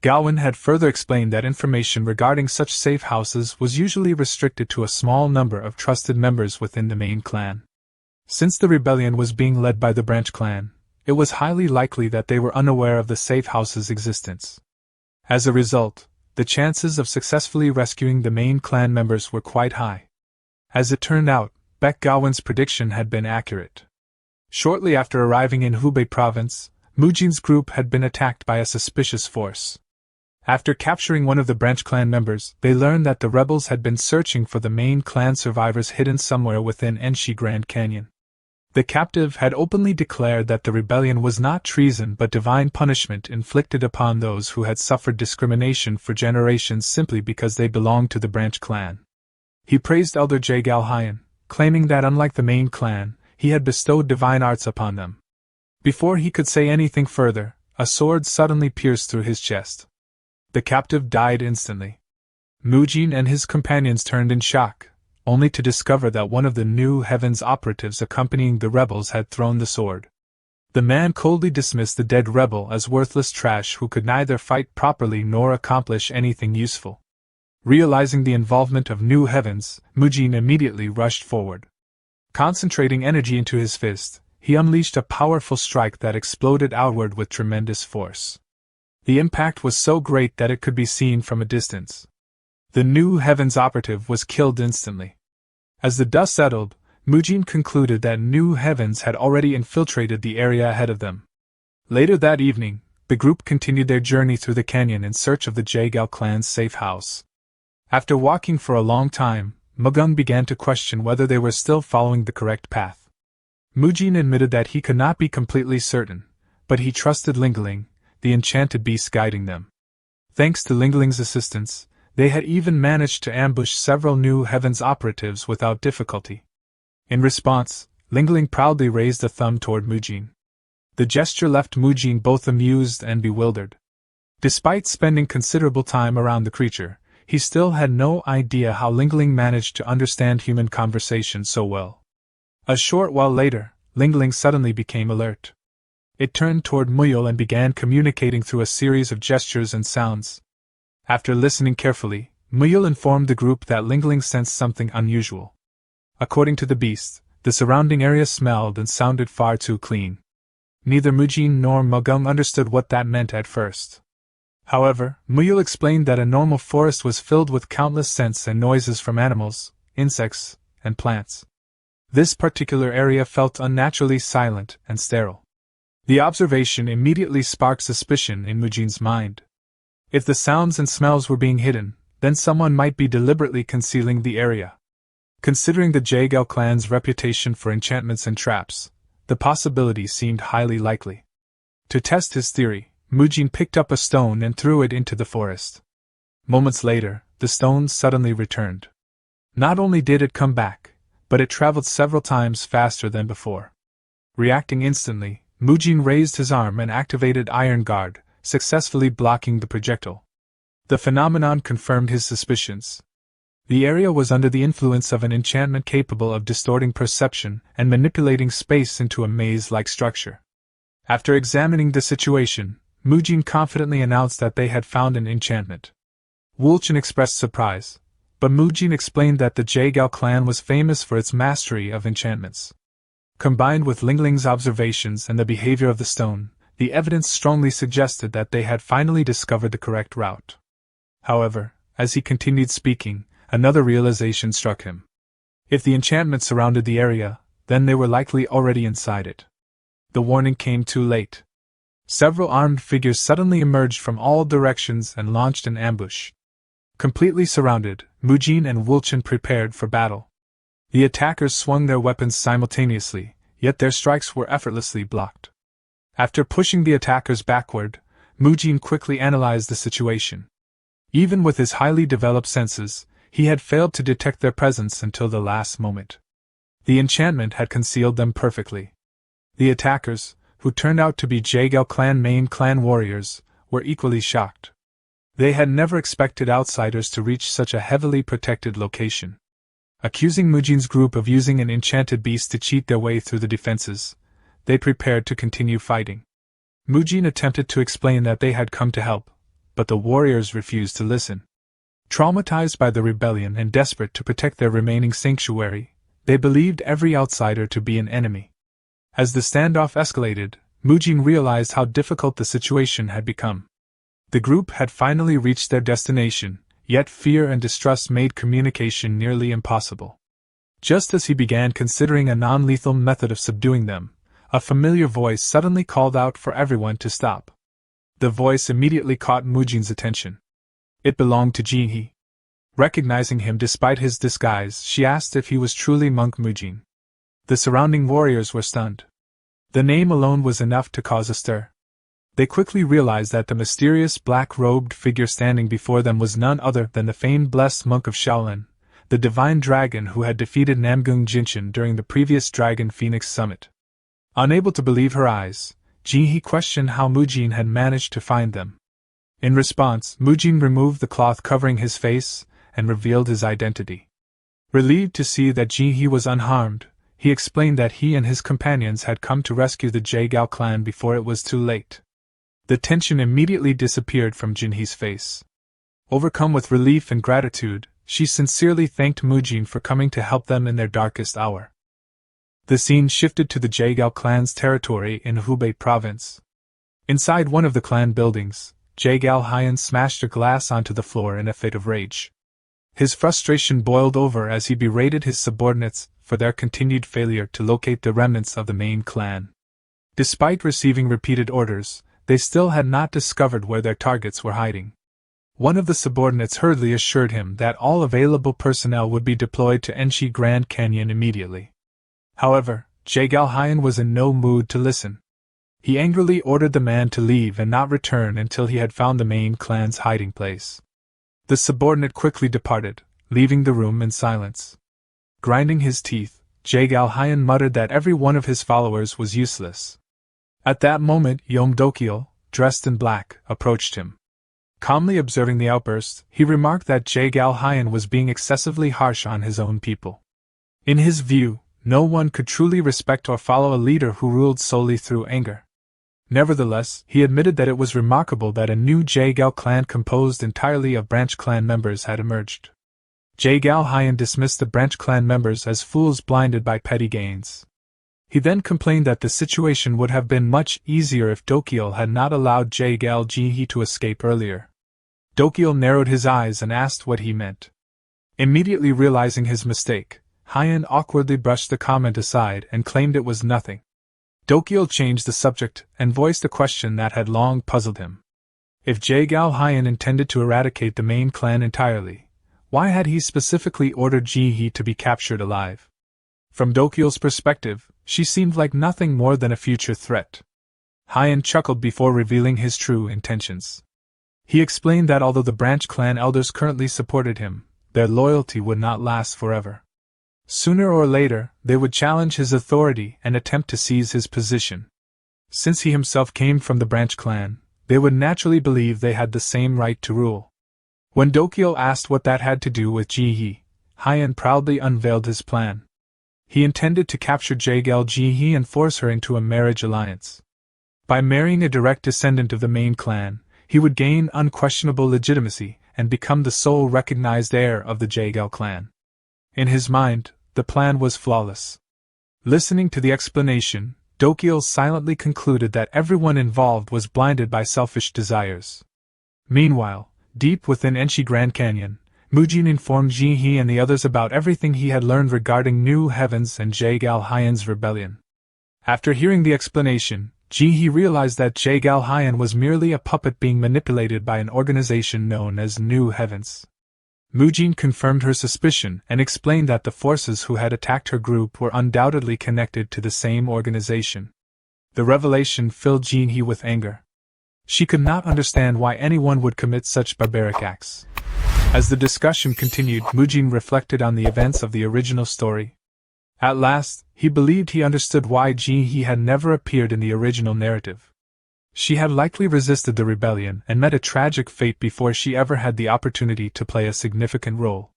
Gowon had further explained that information regarding such safe houses was usually restricted to a small number of trusted members within the main clan. Since the rebellion was being led by the branch clan, it was highly likely that they were unaware of the safe house's existence. As a result, the chances of successfully rescuing the main clan members were quite high. As it turned out, Baek Gowon's prediction had been accurate. Shortly after arriving in Hubei province, Mujin's group had been attacked by a suspicious force. After capturing one of the branch clan members, they learned that the rebels had been searching for the main clan survivors hidden somewhere within Enshi Grand Canyon. The captive had openly declared that the rebellion was not treason but divine punishment inflicted upon those who had suffered discrimination for generations simply because they belonged to the branch clan. He praised Elder Jae-gal Hyen, claiming that unlike the main clan, he had bestowed divine arts upon them. Before he could say anything further, a sword suddenly pierced through his chest. The captive died instantly. Mujin and his companions turned in shock, only to discover that one of the New Heavens operatives accompanying the rebels had thrown the sword. The man coldly dismissed the dead rebel as worthless trash who could neither fight properly nor accomplish anything useful. Realizing the involvement of New Heavens, Mujin immediately rushed forward. Concentrating energy into his fist, he unleashed a powerful strike that exploded outward with tremendous force. The impact was so great that it could be seen from a distance. The New Heavens operative was killed instantly. As the dust settled, Mujin concluded that New Heavens had already infiltrated the area ahead of them. Later that evening, the group continued their journey through the canyon in search of the Jae-gal clan's safe house. After walking for a long time, Mugung began to question whether they were still following the correct path. Mujin admitted that he could not be completely certain, but he trusted Lingling, the enchanted beast guiding them. Thanks to Lingling's assistance, they had even managed to ambush several New Heavens operatives without difficulty. In response, Lingling proudly raised a thumb toward Mujin. The gesture left Mujin both amused and bewildered. Despite spending considerable time around the creature, he still had no idea how Lingling managed to understand human conversation so well. A short while later, Lingling suddenly became alert. It turned toward Muyul and began communicating through a series of gestures and sounds. After listening carefully, Muyul informed the group that Lingling sensed something unusual. According to the beast, the surrounding area smelled and sounded far too clean. Neither Mujin nor Mugung understood what that meant at first. However, Muyul explained that a normal forest was filled with countless scents and noises from animals, insects, and plants. This particular area felt unnaturally silent and sterile. The observation immediately sparked suspicion in Mujin's mind. If the sounds and smells were being hidden, then someone might be deliberately concealing the area. Considering the Jaegal clan's reputation for enchantments and traps, the possibility seemed highly likely. To test his theory, Mujin picked up a stone and threw it into the forest. Moments later, the stone suddenly returned. Not only did it come back, but it traveled several times faster than before. Reacting instantly, Mujin raised his arm and activated Iron Guard, successfully blocking the projectile. The phenomenon confirmed his suspicions. The area was under the influence of an enchantment capable of distorting perception and manipulating space into a maze-like structure. After examining the situation, Mujin confidently announced that they had found an enchantment. Wulchen expressed surprise, but Mujin explained that the Jaegal clan was famous for its mastery of enchantments. Combined with Lingling's observations and the behavior of the stone, the evidence strongly suggested that they had finally discovered the correct route. However, as he continued speaking, another realization struck him. If the enchantment surrounded the area, then they were likely already inside it. The warning came too late. Several armed figures suddenly emerged from all directions and launched an ambush. Completely surrounded, Mujin and Wulchen prepared for battle. The attackers swung their weapons simultaneously, yet their strikes were effortlessly blocked. After pushing the attackers backward, Mujin quickly analyzed the situation. Even with his highly developed senses, he had failed to detect their presence until the last moment. The enchantment had concealed them perfectly. The attackers, who turned out to be Jaegal clan main clan warriors, were equally shocked. They had never expected outsiders to reach such a heavily protected location. Accusing Mujin's group of using an enchanted beast to cheat their way through the defenses, they prepared to continue fighting. Mujin attempted to explain that they had come to help, but the warriors refused to listen. Traumatized by the rebellion and desperate to protect their remaining sanctuary, they believed every outsider to be an enemy. As the standoff escalated, Mujin realized how difficult the situation had become. The group had finally reached their destination, yet fear and distrust made communication nearly impossible. Just as he began considering a non-lethal method of subduing them, a familiar voice suddenly called out for everyone to stop. The voice immediately caught Mujin's attention. It belonged to Jinhee. Recognizing him despite his disguise, she asked if he was truly Monk Mujin. The surrounding warriors were stunned. The name alone was enough to cause a stir. They quickly realized that the mysterious black-robed figure standing before them was none other than the famed blessed monk of Shaolin, the divine dragon who had defeated Namgung Jinshin during the previous Dragon Phoenix Summit. Unable to believe her eyes, Jinhee questioned how Mujin had managed to find them. In response, Mujin removed the cloth covering his face and revealed his identity. Relieved to see that Jinhee was unharmed, he explained that he and his companions had come to rescue the Jaegal clan before it was too late. The tension immediately disappeared from Jinhee's face. Overcome with relief and gratitude, she sincerely thanked Mujin for coming to help them in their darkest hour. The scene shifted to the Jaegal clan's territory in Hubei province. Inside one of the clan buildings, Jaegal Hyan smashed a glass onto the floor in a fit of rage. His frustration boiled over as he berated his subordinates for their continued failure to locate the remnants of the main clan. Despite receiving repeated orders, they still had not discovered where their targets were hiding. One of the subordinates hurriedly assured him that all available personnel would be deployed to Enshi Grand Canyon immediately. However, Jaegal Hyan was in no mood to listen. He angrily ordered the man to leave and not return until he had found the main clan's hiding place. The subordinate quickly departed, leaving the room in silence. Grinding his teeth, Jaegal Hyan muttered that every one of his followers was useless. At that moment, Yom Dokil, dressed in black, approached him. Calmly observing the outburst, he remarked that Jaegal Hyan was being excessively harsh on his own people. In his view, no one could truly respect or follow a leader who ruled solely through anger. Nevertheless, he admitted that it was remarkable that a new Jaegal clan composed entirely of branch clan members had emerged. Jaegal Hyan dismissed the branch clan members as fools blinded by petty gains. He then complained that the situation would have been much easier if Dokil had not allowed Jaegal Jinhee to escape earlier. Dokil narrowed his eyes and asked what he meant. Immediately realizing his mistake, Hyan awkwardly brushed the comment aside and claimed it was nothing. Dokyo changed the subject and voiced a question that had long puzzled him. If Jaegal Hyan intended to eradicate the main clan entirely, why had he specifically ordered Ji-hee to be captured alive? From Dokyo's perspective, she seemed like nothing more than a future threat. Hyan chuckled before revealing his true intentions. He explained that although the branch clan elders currently supported him, their loyalty would not last forever. Sooner or later, they would challenge his authority and attempt to seize his position. Since he himself came from the branch clan, they would naturally believe they had the same right to rule. When Dokyo asked what that had to do with Ji-hee, Hyan proudly unveiled his plan. He intended to capture Jaegal Ji-hee and force her into a marriage alliance. By marrying a direct descendant of the main clan, he would gain unquestionable legitimacy and become the sole recognized heir of the Jaegal clan. In his mind, the plan was flawless. Listening to the explanation, Dokyo silently concluded that everyone involved was blinded by selfish desires. Meanwhile, deep within Enshi Grand Canyon, Mujin informed Ji-hee and the others about everything he had learned regarding New Heavens and Jaegal Hyan's rebellion. After hearing the explanation, Ji-hee realized that Jaegal Hyan was merely a puppet being manipulated by an organization known as New Heavens. Mujin confirmed her suspicion and explained that the forces who had attacked her group were undoubtedly connected to the same organization. The revelation filled Ji-hee with anger. She could not understand why anyone would commit such barbaric acts. As the discussion continued, Mujin reflected on the events of the original story. At last, he believed he understood why Ji-hee had never appeared in the original narrative. She had likely resisted the rebellion and met a tragic fate before she ever had the opportunity to play a significant role.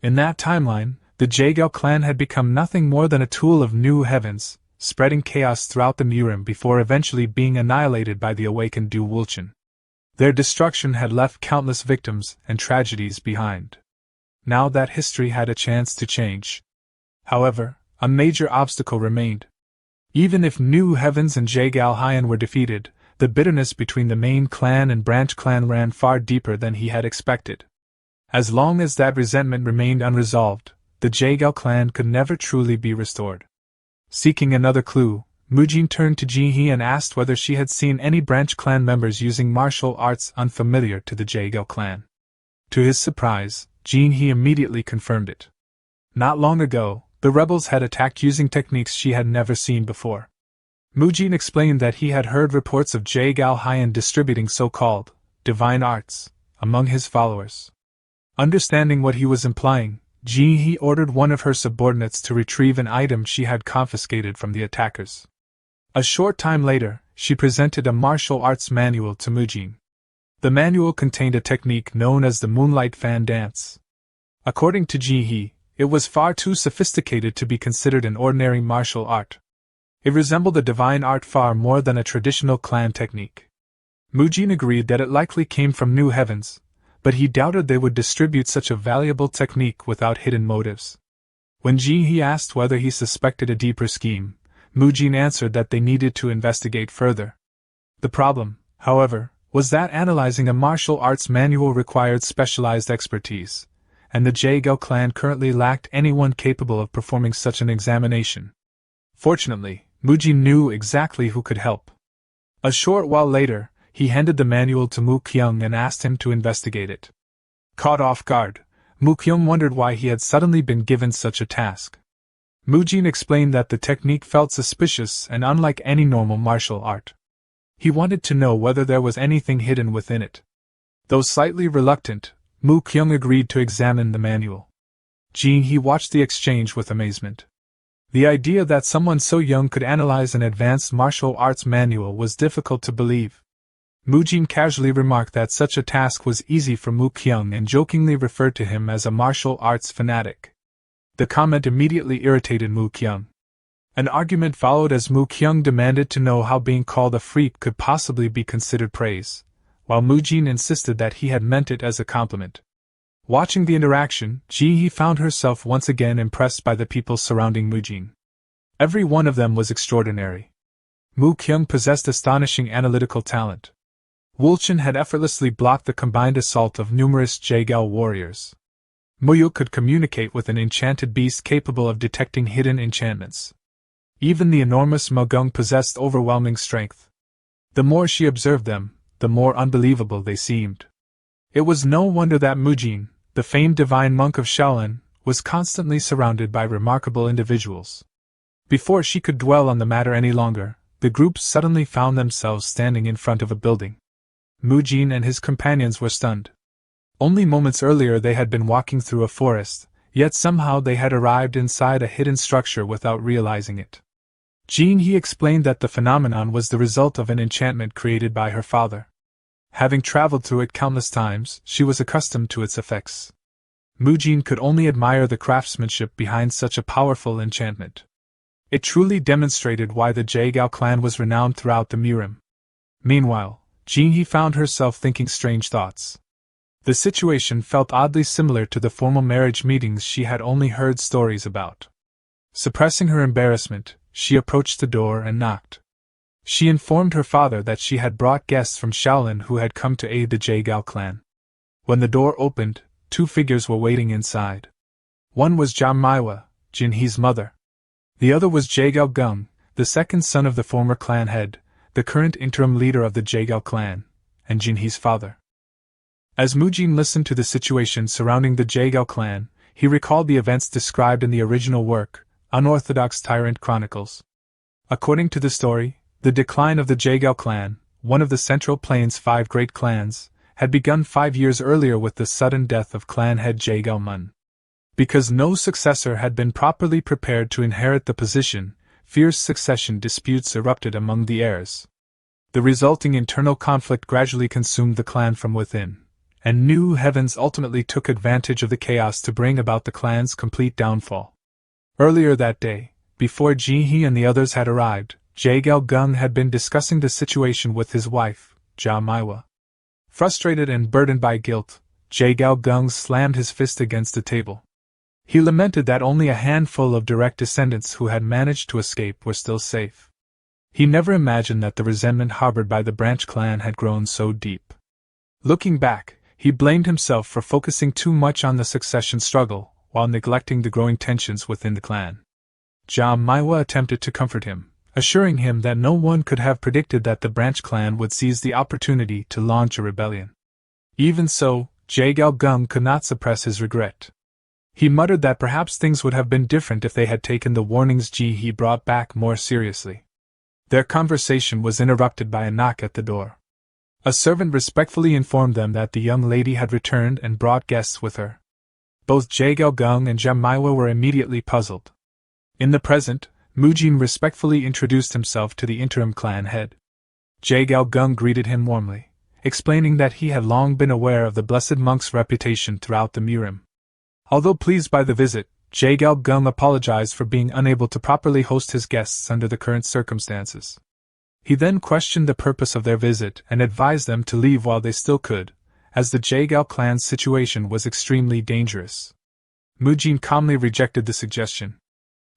In that timeline, the Jaegal clan had become nothing more than a tool of New Heavens, spreading chaos throughout the Murim before eventually being annihilated by the awakened Du Wulchen. Their destruction had left countless victims and tragedies behind. Now that history had a chance to change. However, a major obstacle remained. Even if New Heavens and Jaegal Hyan were defeated, the bitterness between the main clan and branch clan ran far deeper than he had expected. As long as that resentment remained unresolved, the Jaegal clan could never truly be restored. Seeking another clue, Mujin turned to Ji-hee and asked whether she had seen any branch clan members using martial arts unfamiliar to the Jaegal clan. To his surprise, Ji-hee immediately confirmed it. Not long ago, the rebels had attacked using techniques she had never seen before. Mujin explained that he had heard reports of Jaegal Hyan distributing so-called divine arts among his followers. Understanding what he was implying, Ji-hee ordered one of her subordinates to retrieve an item she had confiscated from the attackers. A short time later, she presented a martial arts manual to Mujin. The manual contained a technique known as the Moonlight Fan Dance. According to Ji-hee, it was far too sophisticated to be considered an ordinary martial art. It resembled a divine art far more than a traditional clan technique. Mujin agreed that it likely came from New Heavens, but he doubted they would distribute such a valuable technique without hidden motives. When Ji-hee asked whether he suspected a deeper scheme, Mujin answered that they needed to investigate further. The problem, however, was that analyzing a martial arts manual required specialized expertise, and the Jaegal clan currently lacked anyone capable of performing such an examination. Fortunately, Mujin knew exactly who could help. A short while later, he handed the manual to Mu Kyung and asked him to investigate it. Caught off guard, Mu Kyung wondered why he had suddenly been given such a task. Mujin explained that the technique felt suspicious and unlike any normal martial art. He wanted to know whether there was anything hidden within it. Though slightly reluctant, Mu Kyung agreed to examine the manual. Ji-hee watched the exchange with amazement. The idea that someone so young could analyze an advanced martial arts manual was difficult to believe. Mujin casually remarked that such a task was easy for Mu Kyung and jokingly referred to him as a martial arts fanatic. The comment immediately irritated Mu Kyung. An argument followed as Mu Kyung demanded to know how being called a freak could possibly be considered praise, while Mujin insisted that he had meant it as a compliment. Watching the interaction, Ji-hee found herself once again impressed by the people surrounding Mujin. Every one of them was extraordinary. Mu Kyung possessed astonishing analytical talent. Wulchen had effortlessly blocked the combined assault of numerous Jaegal warriors. Muyu could communicate with an enchanted beast capable of detecting hidden enchantments. Even the enormous Mugung possessed overwhelming strength. The more she observed them, the more unbelievable they seemed. It was no wonder that Mujin, the famed divine monk of Shaolin, was constantly surrounded by remarkable individuals. Before she could dwell on the matter any longer, the group suddenly found themselves standing in front of a building. Mujin and his companions were stunned. Only moments earlier they had been walking through a forest, yet somehow they had arrived inside a hidden structure without realizing it. Jin He explained that the phenomenon was the result of an enchantment created by her father. Having traveled through it countless times, she was accustomed to its effects. Mujin could only admire the craftsmanship behind such a powerful enchantment. It truly demonstrated why the Jaegao clan was renowned throughout the Mirim. Meanwhile, Jin He found herself thinking strange thoughts. The situation felt oddly similar to the formal marriage meetings she had only heard stories about. Suppressing her embarrassment, she approached the door and knocked. She informed her father that she had brought guests from Shaolin who had come to aid the Jaegao clan. When the door opened, two figures were waiting inside. One was Manhwa, Jin He's mother. The other was Jaegao Gung, the second son of the former clan head, the current interim leader of the Jaegao clan, and Jin He's father. As Mujin listened to the situation surrounding the Jaegao clan, he recalled the events described in the original work, Unorthodox Tyrant Chronicles. According to the story, the decline of the Jaegao clan, one of the Central Plains' 5 great clans, had begun 5 years earlier with the sudden death of clan head Jaegao Mun. Because no successor had been properly prepared to inherit the position, fierce succession disputes erupted among the heirs. The resulting internal conflict gradually consumed the clan from within, and New Heavens ultimately took advantage of the chaos to bring about the clan's complete downfall. Earlier that day, before Ji He and the others had arrived, Jaegao Gung had been discussing the situation with his wife, Ja Maiwa. Frustrated and burdened by guilt, Jaegao Gung slammed his fist against the table. He lamented that only a handful of direct descendants who had managed to escape were still safe. He never imagined that the resentment harbored by the branch clan had grown so deep. Looking back, he blamed himself for focusing too much on the succession struggle, while neglecting the growing tensions within the clan. Ja Maiwa attempted to comfort him, assuring him that no one could have predicted that the branch clan would seize the opportunity to launch a rebellion. Even so, Jaegao Gung could not suppress his regret. He muttered that perhaps things would have been different if they had taken the warnings Ji He brought back more seriously. Their conversation was interrupted by a knock at the door. A servant respectfully informed them that the young lady had returned and brought guests with her. Both Jaegao Gung and Jamaiwa were immediately puzzled. In the present, Mujin respectfully introduced himself to the interim clan head. Jaegao Gung greeted him warmly, explaining that he had long been aware of the blessed monk's reputation throughout the Mirim. Although pleased by the visit, Jaegao Gung apologized for being unable to properly host his guests under the current circumstances. He then questioned the purpose of their visit and advised them to leave while they still could, as the Jaegao clan's situation was extremely dangerous. Mujin calmly rejected the suggestion.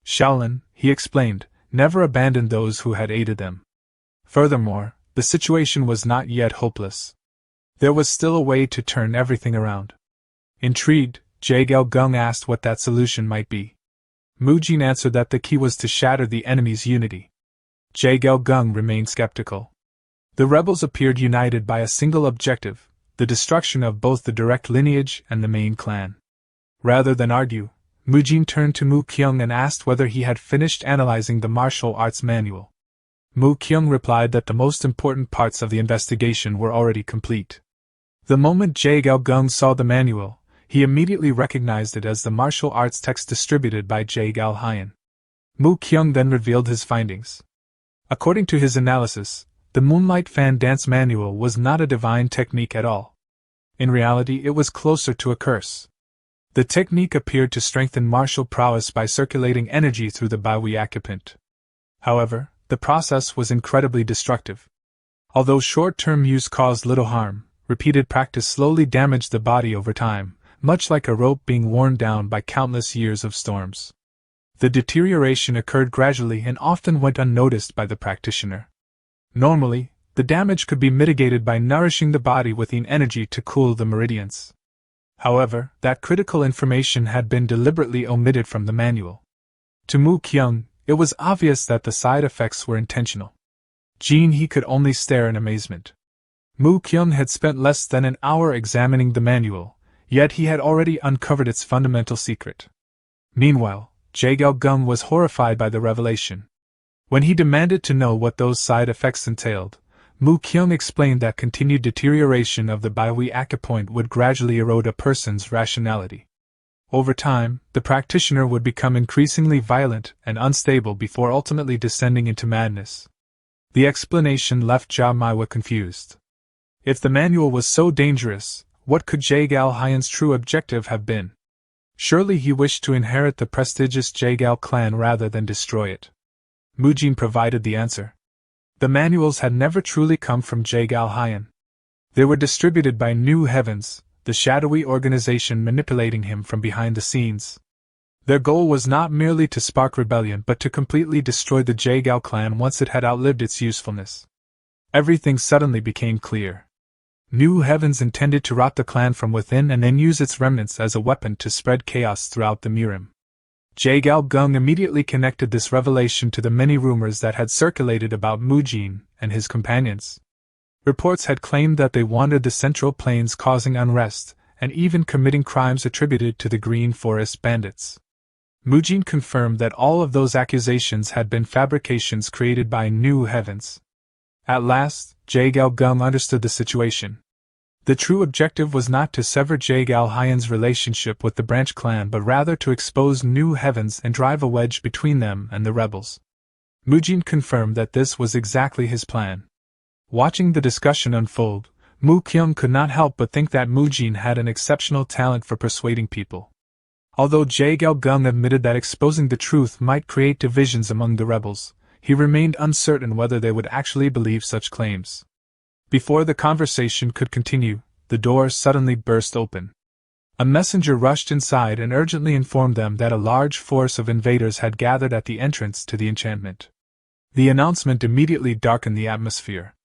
Shaolin, he explained, never abandoned those who had aided them. Furthermore, the situation was not yet hopeless. There was still a way to turn everything around. Intrigued, Jaegao Gung asked what that solution might be. Mujin answered that the key was to shatter the enemy's unity. Jaegao Gung remained skeptical. The rebels appeared united by a single objective, the destruction of both the direct lineage and the main clan. Rather than argue, Mujin turned to Mu Kyung and asked whether he had finished analyzing the martial arts manual. Mu Kyung replied that the most important parts of the investigation were already complete. The moment Jaegao Gung saw the manual, he immediately recognized it as the martial arts text distributed by Jaegao Hyan. Mu Kyung then revealed his findings. According to his analysis, the Moonlight Fan Dance Manual was not a divine technique at all. In reality, it was closer to a curse. The technique appeared to strengthen martial prowess by circulating energy through the Baui occupant. However, the process was incredibly destructive. Although short-term use caused little harm, repeated practice slowly damaged the body over time, much like a rope being worn down by countless years of storms. The deterioration occurred gradually and often went unnoticed by the practitioner. Normally, the damage could be mitigated by nourishing the body with yin energy to cool the meridians. However, that critical information had been deliberately omitted from the manual. To Mu Kyung, it was obvious that the side effects were intentional. He could only stare in amazement. Mu Kyung had spent less than an hour examining the manual, yet he had already uncovered its fundamental secret. Meanwhile, Jae-gung was horrified by the revelation. When he demanded to know what those side effects entailed, Mu Kyung explained that continued deterioration of the biwi acupoint would gradually erode a person's rationality. Over time, the practitioner would become increasingly violent and unstable before ultimately descending into madness. The explanation left Ja Maiwa confused. If the manual was so dangerous, what could Jae-gal Hyan's true objective have been? Surely he wished to inherit the prestigious Jae-gal clan rather than destroy it. Mujin provided the answer. The manuals had never truly come from Jae-gal Hyan. They were distributed by New Heavens, the shadowy organization manipulating him from behind the scenes. Their goal was not merely to spark rebellion but to completely destroy the Jae-gal clan once it had outlived its usefulness. Everything suddenly became clear. New Heavens intended to rot the clan from within and then use its remnants as a weapon to spread chaos throughout the Mirim. Jae-gung immediately connected this revelation to the many rumors that had circulated about Mujin and his companions. Reports had claimed that they wandered the Central Plains causing unrest, and even committing crimes attributed to the Green Forest bandits. Mujin confirmed that all of those accusations had been fabrications created by New Heavens. At last, Jae-gung understood the situation. The true objective was not to sever Jae-gal Hyan's relationship with the branch clan but rather to expose New Heavens and drive a wedge between them and the rebels. Mujin confirmed that this was exactly his plan. Watching the discussion unfold, Mu Kyung could not help but think that Mujin had an exceptional talent for persuading people. Although Jae-gung admitted that exposing the truth might create divisions among the rebels, he remained uncertain whether they would actually believe such claims. Before the conversation could continue, the door suddenly burst open. A messenger rushed inside and urgently informed them that a large force of invaders had gathered at the entrance to the enchantment. The announcement immediately darkened the atmosphere.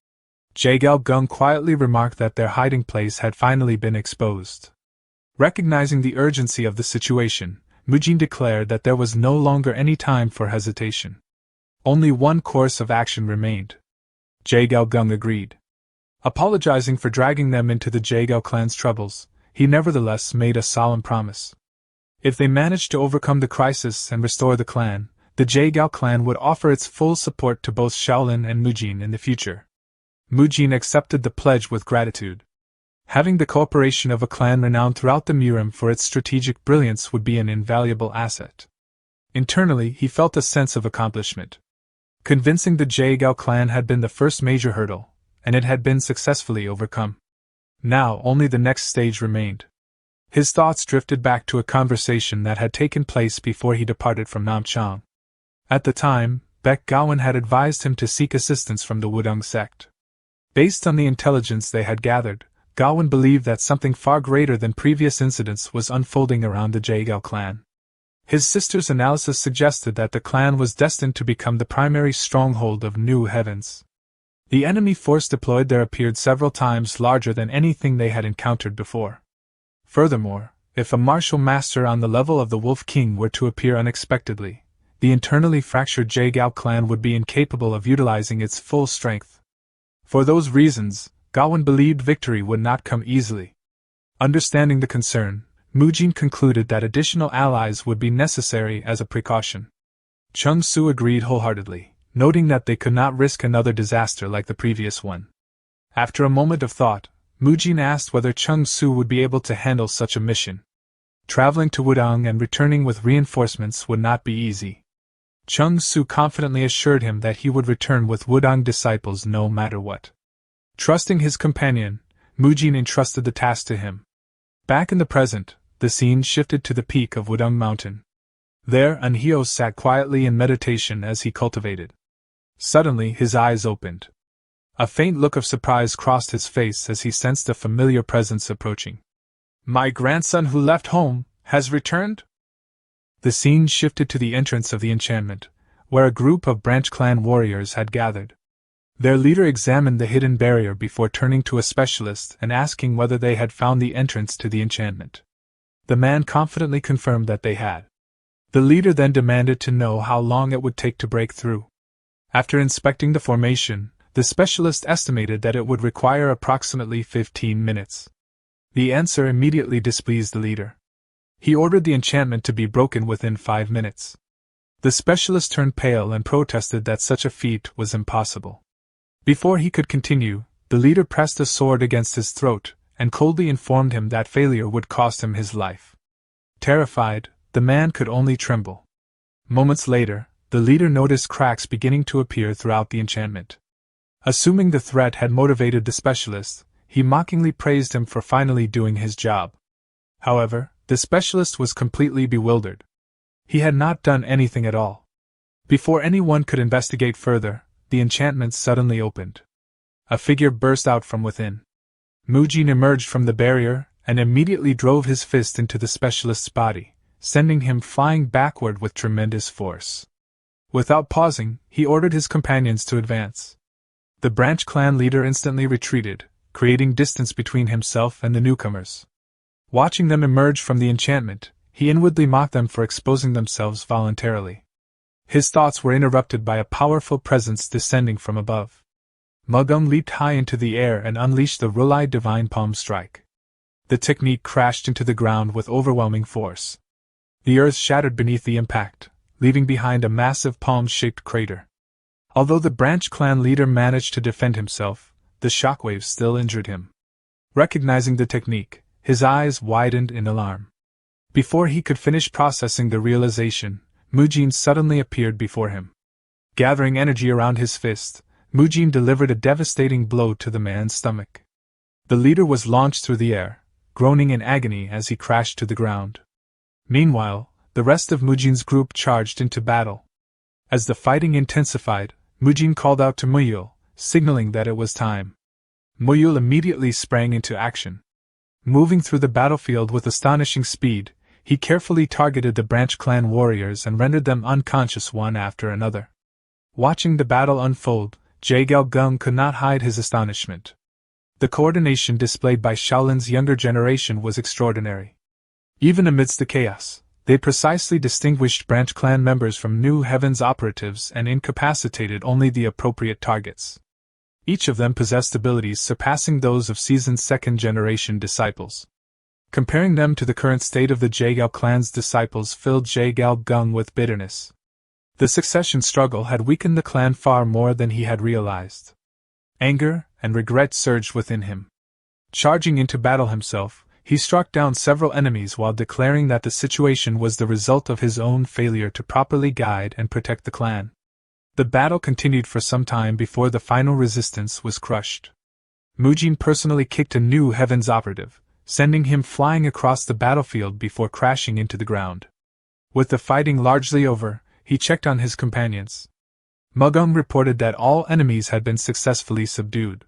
Jae-gung quietly remarked that their hiding place had finally been exposed. Recognizing the urgency of the situation, Mujin declared that there was no longer any time for hesitation. Only one course of action remained. Jae-gung agreed. Apologizing for dragging them into the Jae-gal clan's troubles, he nevertheless made a solemn promise. If they managed to overcome the crisis and restore the clan, the Jae-gal clan would offer its full support to both Shaolin and Mujin in the future. Mujin accepted the pledge with gratitude. Having the cooperation of a clan renowned throughout the Mirim for its strategic brilliance would be an invaluable asset. Internally, he felt a sense of accomplishment. Convincing the Jae-gal clan had been the first major hurdle, and it had been successfully overcome. Now only the next stage remained. His thoughts drifted back to a conversation that had taken place before he departed from Namchang. At the time, Baek Gowon had advised him to seek assistance from the Wudong sect. Based on the intelligence they had gathered, Gowon believed that something far greater than previous incidents was unfolding around the Jae-gal clan. His sister's analysis suggested that the clan was destined to become the primary stronghold of New Heavens. The enemy force deployed there appeared several times larger than anything they had encountered before. Furthermore, if a martial master on the level of the Wolf King were to appear unexpectedly, the internally fractured Jae-gal clan would be incapable of utilizing its full strength. For those reasons, Gowon believed victory would not come easily. Understanding the concern, Mujin concluded that additional allies would be necessary as a precaution. Chung Su agreed wholeheartedly, noting that they could not risk another disaster like the previous one. After a moment of thought, Mujin asked whether Chung Su would be able to handle such a mission. Traveling to Wudong and returning with reinforcements would not be easy. Chung Su confidently assured him that he would return with Wudong disciples no matter what. Trusting his companion, Mujin entrusted the task to him. Back in the present, the scene shifted to the peak of Wudong Mountain. There, Anhyo sat quietly in meditation as he cultivated. Suddenly, his eyes opened. A faint look of surprise crossed his face as he sensed a familiar presence approaching. "My grandson who left home has returned?" The scene shifted to the entrance of the enchantment, where a group of branch clan warriors had gathered. Their leader examined the hidden barrier before turning to a specialist and asking whether they had found the entrance to the enchantment. The man confidently confirmed that they had. The leader then demanded to know how long it would take to break through. After inspecting the formation, the specialist estimated that it would require approximately 15 minutes. The answer immediately displeased the leader. He ordered the enchantment to be broken within 5 minutes. The specialist turned pale and protested that such a feat was impossible. Before he could continue, the leader pressed a sword against his throat and coldly informed him that failure would cost him his life. Terrified, the man could only tremble. Moments later, the leader noticed cracks beginning to appear throughout the enchantment. Assuming the threat had motivated the specialist, he mockingly praised him for finally doing his job. However, the specialist was completely bewildered. He had not done anything at all. Before anyone could investigate further, the enchantment suddenly opened. A figure burst out from within. Mujin emerged from the barrier and immediately drove his fist into the specialist's body, sending him flying backward with tremendous force. Without pausing, he ordered his companions to advance. The branch clan leader instantly retreated, creating distance between himself and the newcomers. Watching them emerge from the enchantment, he inwardly mocked them for exposing themselves voluntarily. His thoughts were interrupted by a powerful presence descending from above. Mugum leaped high into the air and unleashed the Rulai Divine Palm Strike. The technique crashed into the ground with overwhelming force. The earth shattered beneath the impact, leaving behind a massive palm-shaped crater. Although the branch clan leader managed to defend himself, the shockwaves still injured him. Recognizing the technique, his eyes widened in alarm. Before he could finish processing the realization, Mujin suddenly appeared before him. Gathering energy around his fist, Mujin delivered a devastating blow to the man's stomach. The leader was launched through the air, groaning in agony as he crashed to the ground. Meanwhile, the rest of Mujin's group charged into battle. As the fighting intensified, Mujin called out to Muyul, signaling that it was time. Muyul immediately sprang into action. Moving through the battlefield with astonishing speed, he carefully targeted the branch clan warriors and rendered them unconscious one after another. Watching the battle unfold, Jaegal Gung could not hide his astonishment. The coordination displayed by Shaolin's younger generation was extraordinary. Even amidst the chaos, they precisely distinguished branch clan members from New Heaven's operatives and incapacitated only the appropriate targets. Each of them possessed abilities surpassing those of seasoned second-generation disciples. Comparing them to the current state of the Jaegal clan's disciples filled Jaegal Gung with bitterness. The succession struggle had weakened the clan far more than he had realized. Anger and regret surged within him. Charging into battle himself, he struck down several enemies while declaring that the situation was the result of his own failure to properly guide and protect the clan. The battle continued for some time before the final resistance was crushed. Mujin personally kicked a New Heaven's operative, sending him flying across the battlefield before crashing into the ground. With the fighting largely over, he checked on his companions. Mugum reported that all enemies had been successfully subdued.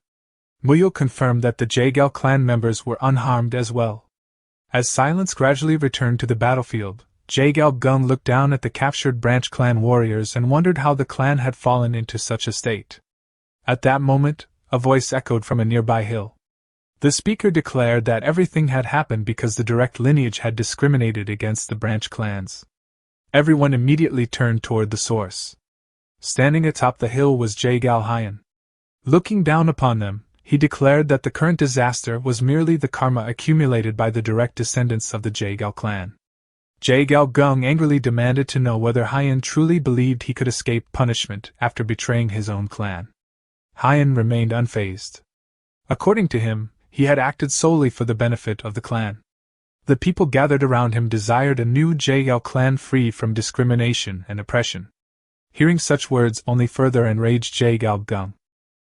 Muyul confirmed that the Jaegal clan members were unharmed as well. As silence gradually returned to the battlefield, Jaegal Gung looked down at the captured branch clan warriors and wondered how the clan had fallen into such a state. At that moment, a voice echoed from a nearby hill. The speaker declared that everything had happened because the direct lineage had discriminated against the branch clans. Everyone immediately turned toward the source. Standing atop the hill was Jaegal Hyan. Looking down upon them, he declared that the current disaster was merely the karma accumulated by the direct descendants of the Jaegal clan. Jaegal Gung angrily demanded to know whether Hyan truly believed he could escape punishment after betraying his own clan. Hyan remained unfazed. According to him, he had acted solely for the benefit of the clan. The people gathered around him desired a new Jaegal clan free from discrimination and oppression. Hearing such words only further enraged Jaegal Gung.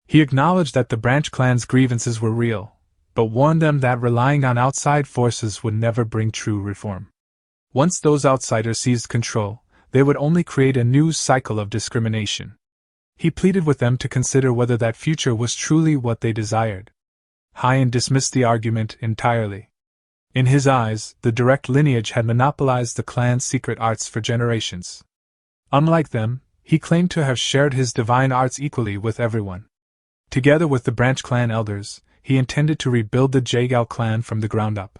He acknowledged that the branch clan's grievances were real, but warned them that relying on outside forces would never bring true reform. Once those outsiders seized control, they would only create a new cycle of discrimination. He pleaded with them to consider whether that future was truly what they desired. Hyan dismissed the argument entirely. In his eyes, the direct lineage had monopolized the clan's secret arts for generations. Unlike them, he claimed to have shared his divine arts equally with everyone. Together with the branch clan elders, he intended to rebuild the Jaegao clan from the ground up.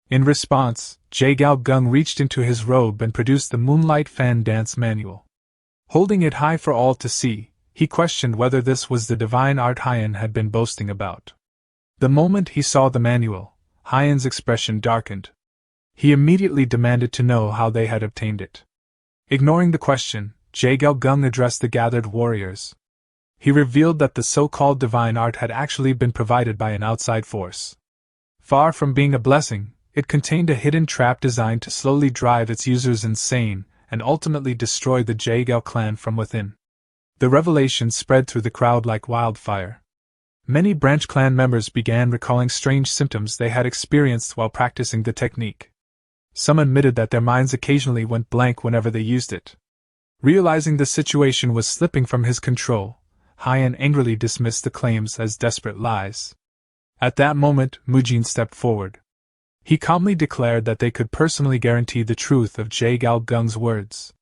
In response, Jaegao Gung reached into his robe and produced the Moonlight Fan Dance Manual. Holding it high for all to see, he questioned whether this was the divine art Hyan had been boasting about. The moment he saw the manual, Hyan's expression darkened. He immediately demanded to know how they had obtained it. Ignoring the question, Jaegao Gung addressed the gathered warriors. He revealed that the so-called divine art had actually been provided by an outside force. Far from being a blessing, it contained a hidden trap designed to slowly drive its users insane and ultimately destroy the Jaegao clan from within. The revelation spread through the crowd like wildfire. Many branch clan members began recalling strange symptoms they had experienced while practicing the technique. Some admitted that their minds occasionally went blank whenever they used it. Realizing the situation was slipping from his control, Hyan angrily dismissed the claims as desperate lies. At that moment, Mujin stepped forward. He calmly declared that they could personally guarantee the truth of Jaegao Gung's words.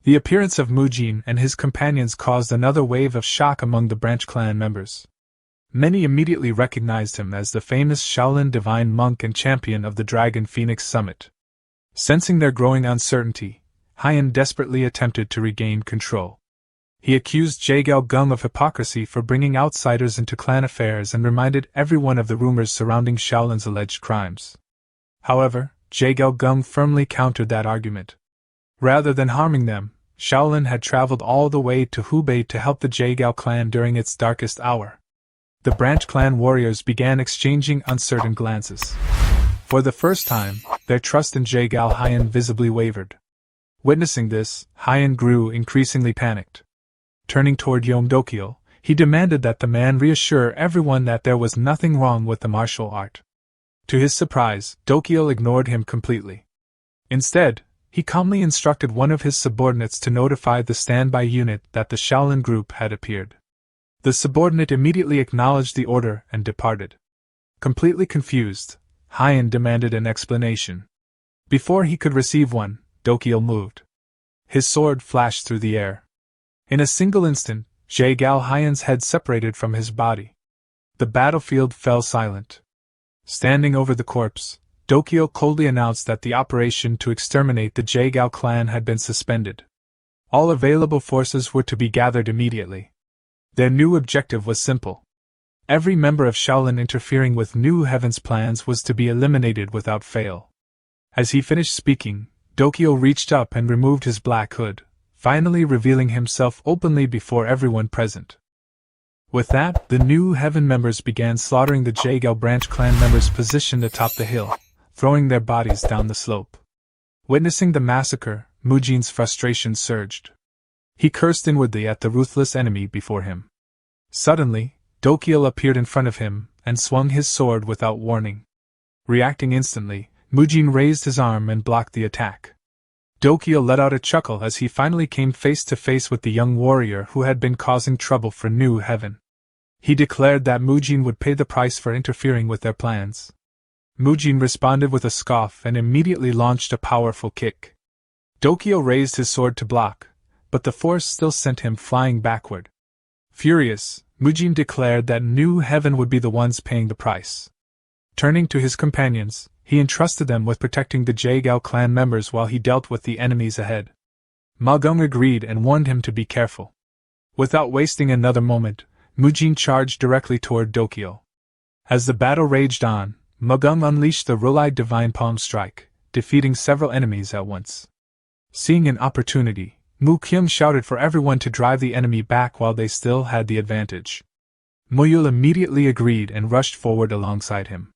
The appearance of Mujin and his companions caused another wave of shock among the branch clan members. Many immediately recognized him as the famous Shaolin divine monk and champion of the Dragon Phoenix Summit. Sensing their growing uncertainty, Hyan desperately attempted to regain control. He accused Jaegao Gung of hypocrisy for bringing outsiders into clan affairs and reminded everyone of the rumors surrounding Shaolin's alleged crimes. However, Jaegao Gung firmly countered that argument. Rather than harming them, Shaolin had traveled all the way to Hubei to help the Jaegao clan during its darkest hour. The branch clan warriors began exchanging uncertain glances. For the first time, their trust in Jaegao Hyan visibly wavered. Witnessing this, Hyan grew increasingly panicked. Turning toward Yom Dokyo, he demanded that the man reassure everyone that there was nothing wrong with the martial art. To his surprise, Dokyo ignored him completely. Instead, he calmly instructed one of his subordinates to notify the standby unit that the Shaolin group had appeared. The subordinate immediately acknowledged the order and departed. Completely confused, Hyan demanded an explanation. Before he could receive one, Dokyo moved. His sword flashed through the air. In a single instant, Jaegao Hyan's head separated from his body. The battlefield fell silent. Standing over the corpse, Dokyo coldly announced that the operation to exterminate the Jaegao clan had been suspended. All available forces were to be gathered immediately. Their new objective was simple. Every member of Shaolin interfering with New Heaven's plans was to be eliminated without fail. As he finished speaking, Dokyo reached up and removed his black hood, finally revealing himself openly before everyone present. With that, the New Heaven members began slaughtering the Jaegao branch clan members positioned atop the hill, throwing their bodies down the slope. Witnessing the massacre, Mujin's frustration surged. He cursed inwardly at the ruthless enemy before him. Suddenly, Dokyo appeared in front of him and swung his sword without warning. Reacting instantly, Mujin raised his arm and blocked the attack. Dokyo let out a chuckle as he finally came face to face with the young warrior who had been causing trouble for New Heaven. He declared that Mujin would pay the price for interfering with their plans. Mujin responded with a scoff and immediately launched a powerful kick. Dokyo raised his sword to block, but the force still sent him flying backward. Furious, Mujin declared that New Heaven would be the ones paying the price. Turning to his companions, he entrusted them with protecting the Jaegao clan members while he dealt with the enemies ahead. Magung agreed and warned him to be careful. Without wasting another moment, Mujin charged directly toward Dokyo. As the battle raged on, Magung unleashed the Rulai Divine Palm Strike, defeating several enemies at once. Seeing an opportunity, Mu Kyung shouted for everyone to drive the enemy back while they still had the advantage. Muyul immediately agreed and rushed forward alongside him.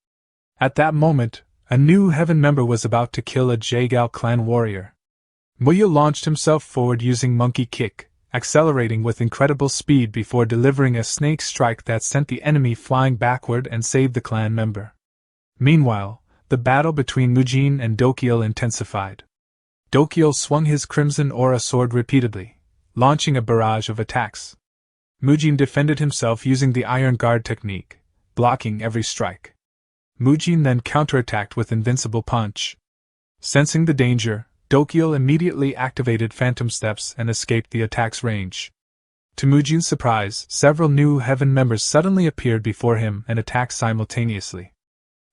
At that moment, a New Heaven member was about to kill a Jaegao clan warrior. Muyul launched himself forward using Monkey Kick, accelerating with incredible speed before delivering a snake strike that sent the enemy flying backward and saved the clan member. Meanwhile, the battle between Mujin and Dokyo intensified. Dokyo swung his Crimson Aura sword repeatedly, launching a barrage of attacks. Mujin defended himself using the Iron Guard technique, blocking every strike. Mujin then counterattacked with Invincible Punch. Sensing the danger, Dokyo immediately activated Phantom Steps and escaped the attack's range. To Mujin's surprise, several new heaven members suddenly appeared before him and attacked simultaneously.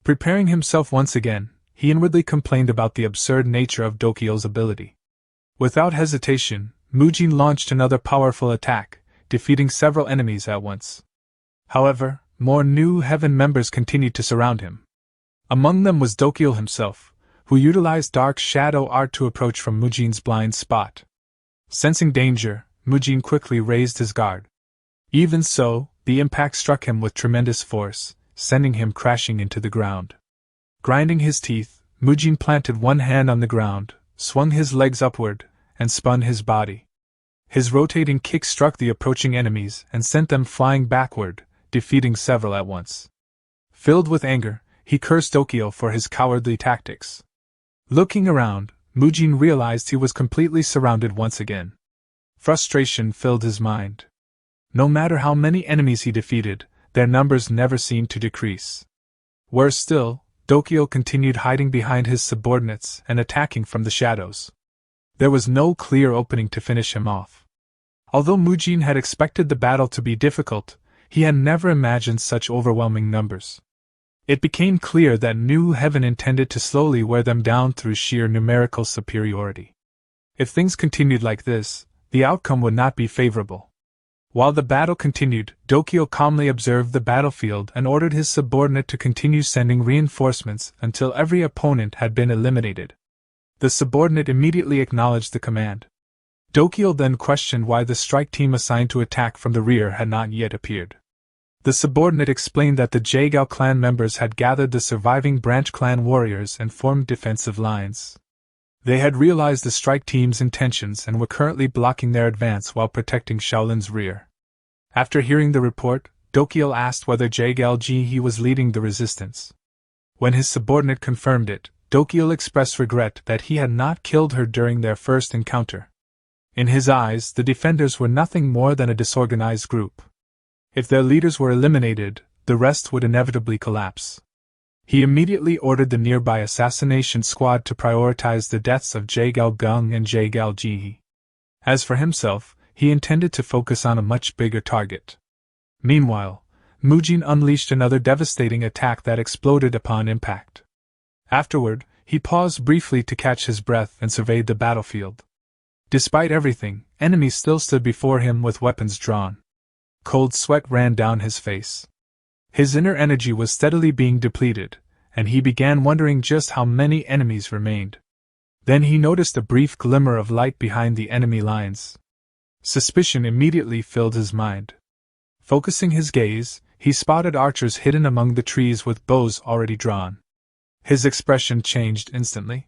Preparing himself once again, he inwardly complained about the absurd nature of Dokyo's ability. Without hesitation, Mujin launched another powerful attack, defeating several enemies at once. However, more new heaven members continued to surround him. Among them was Dokyo himself, who utilized dark shadow art to approach from Mujin's blind spot. Sensing danger, Mujin quickly raised his guard. Even so, the impact struck him with tremendous force, sending him crashing into the ground. Grinding his teeth, Mujin planted one hand on the ground, swung his legs upward, and spun his body. His rotating kick struck the approaching enemies and sent them flying backward, defeating several at once. Filled with anger, he cursed Dokyo for his cowardly tactics. Looking around, Mujin realized he was completely surrounded once again. Frustration filled his mind. No matter how many enemies he defeated, their numbers never seemed to decrease. Worse still, Dokyo continued hiding behind his subordinates and attacking from the shadows. There was no clear opening to finish him off. Although Mujin had expected the battle to be difficult, he had never imagined such overwhelming numbers. It became clear that New Heaven intended to slowly wear them down through sheer numerical superiority. If things continued like this, the outcome would not be favorable. While the battle continued, Dokyo calmly observed the battlefield and ordered his subordinate to continue sending reinforcements until every opponent had been eliminated. The subordinate immediately acknowledged the command. Dokyo then questioned why the strike team assigned to attack from the rear had not yet appeared. The subordinate explained that the Jaegao clan members had gathered the surviving branch clan warriors and formed defensive lines. They had realized the strike team's intentions and were currently blocking their advance while protecting Shaolin's rear. After hearing the report, Dokyo asked whether Jaegao Ji was leading the resistance. When his subordinate confirmed it, Dokyo expressed regret that he had not killed her during their first encounter. In his eyes, the defenders were nothing more than a disorganized group. If their leaders were eliminated, the rest would inevitably collapse. He immediately ordered the nearby assassination squad to prioritize the deaths of Jaegao Gung and Jaegao Ji. As for himself, he intended to focus on a much bigger target. Meanwhile, Mujin unleashed another devastating attack that exploded upon impact. Afterward, he paused briefly to catch his breath and surveyed the battlefield. Despite everything, enemies still stood before him with weapons drawn. Cold sweat ran down his face. His inner energy was steadily being depleted, and he began wondering just how many enemies remained. Then he noticed a brief glimmer of light behind the enemy lines. Suspicion immediately filled his mind. Focusing his gaze, he spotted archers hidden among the trees with bows already drawn. His expression changed instantly.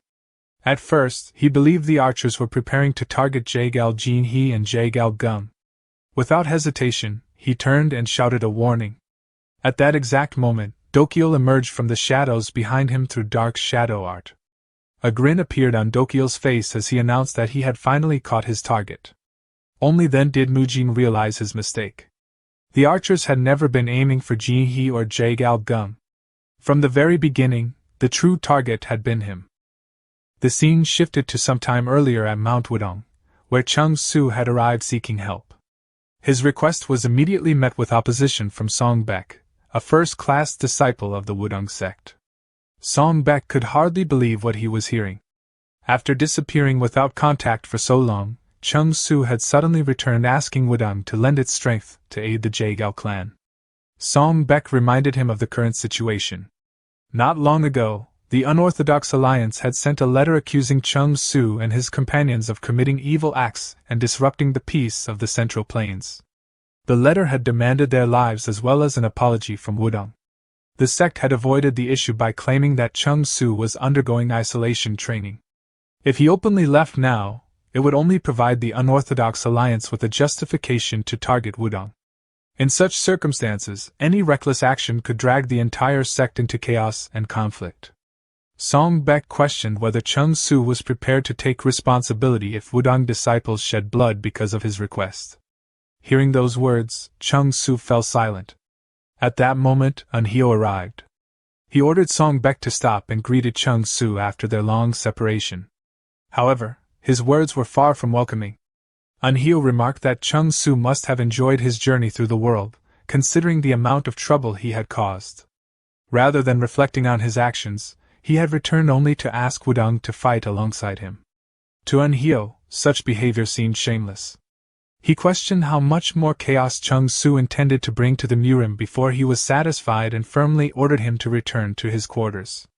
At first, he believed the archers were preparing to target Jaegao Jinhee and Jaegao Gung. Without hesitation, he turned and shouted a warning. At that exact moment, Dokyo emerged from the shadows behind him through dark shadow art. A grin appeared on Dokyo's face as he announced that he had finally caught his target. Only then did Mujin realize his mistake. The archers had never been aiming for Jinhee or Jaegao Gung. From the very beginning, the true target had been him. The scene shifted to some time earlier at Mount Wudong, where Chung Su had arrived seeking help. His request was immediately met with opposition from Song Bek, a first-class disciple of the Wudong sect. Song Bek could hardly believe what he was hearing. After disappearing without contact for so long, Chung Su had suddenly returned asking Wudong to lend its strength to aid the Jaegao clan. Song Bek reminded him of the current situation. Not long ago, the Unorthodox Alliance had sent a letter accusing Chung Su and his companions of committing evil acts and disrupting the peace of the Central Plains. The letter had demanded their lives as well as an apology from Wudong. The sect had avoided the issue by claiming that Chung Su was undergoing isolation training. If he openly left now, it would only provide the Unorthodox Alliance with a justification to target Wudong. In such circumstances, any reckless action could drag the entire sect into chaos and conflict. Song Bek questioned whether Chung Su was prepared to take responsibility if Wudong disciples shed blood because of his request. Hearing those words, Chung Su fell silent. At that moment, Unhyo arrived. He ordered Song Bek to stop and greeted Chung Su after their long separation. However, his words were far from welcoming. Anhio remarked that Chung Su must have enjoyed his journey through the world, considering the amount of trouble he had caused. Rather than reflecting on his actions, he had returned only to ask Wudong to fight alongside him. To Anhio, such behavior seemed shameless. He questioned how much more chaos Chung Su intended to bring to the Murim before he was satisfied and firmly ordered him to return to his quarters.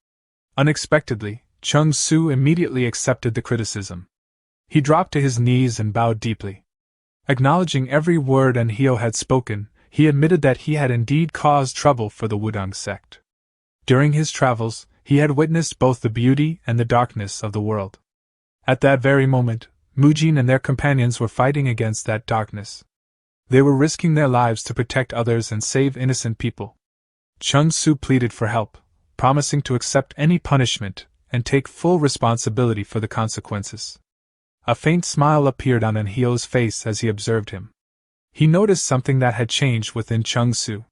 Unexpectedly, Chung Su immediately accepted the criticism. He dropped to his knees and bowed deeply. Acknowledging every word Anhio had spoken, he admitted that he had indeed caused trouble for the Wudong sect. During his travels, he had witnessed both the beauty and the darkness of the world. At that very moment, Mujin and their companions were fighting against that darkness. They were risking their lives to protect others and save innocent people. Chung Su pleaded for help, promising to accept any punishment and take full responsibility for the consequences. A faint smile appeared on Anhio's face as he observed him. He noticed something that had changed within Chung Su.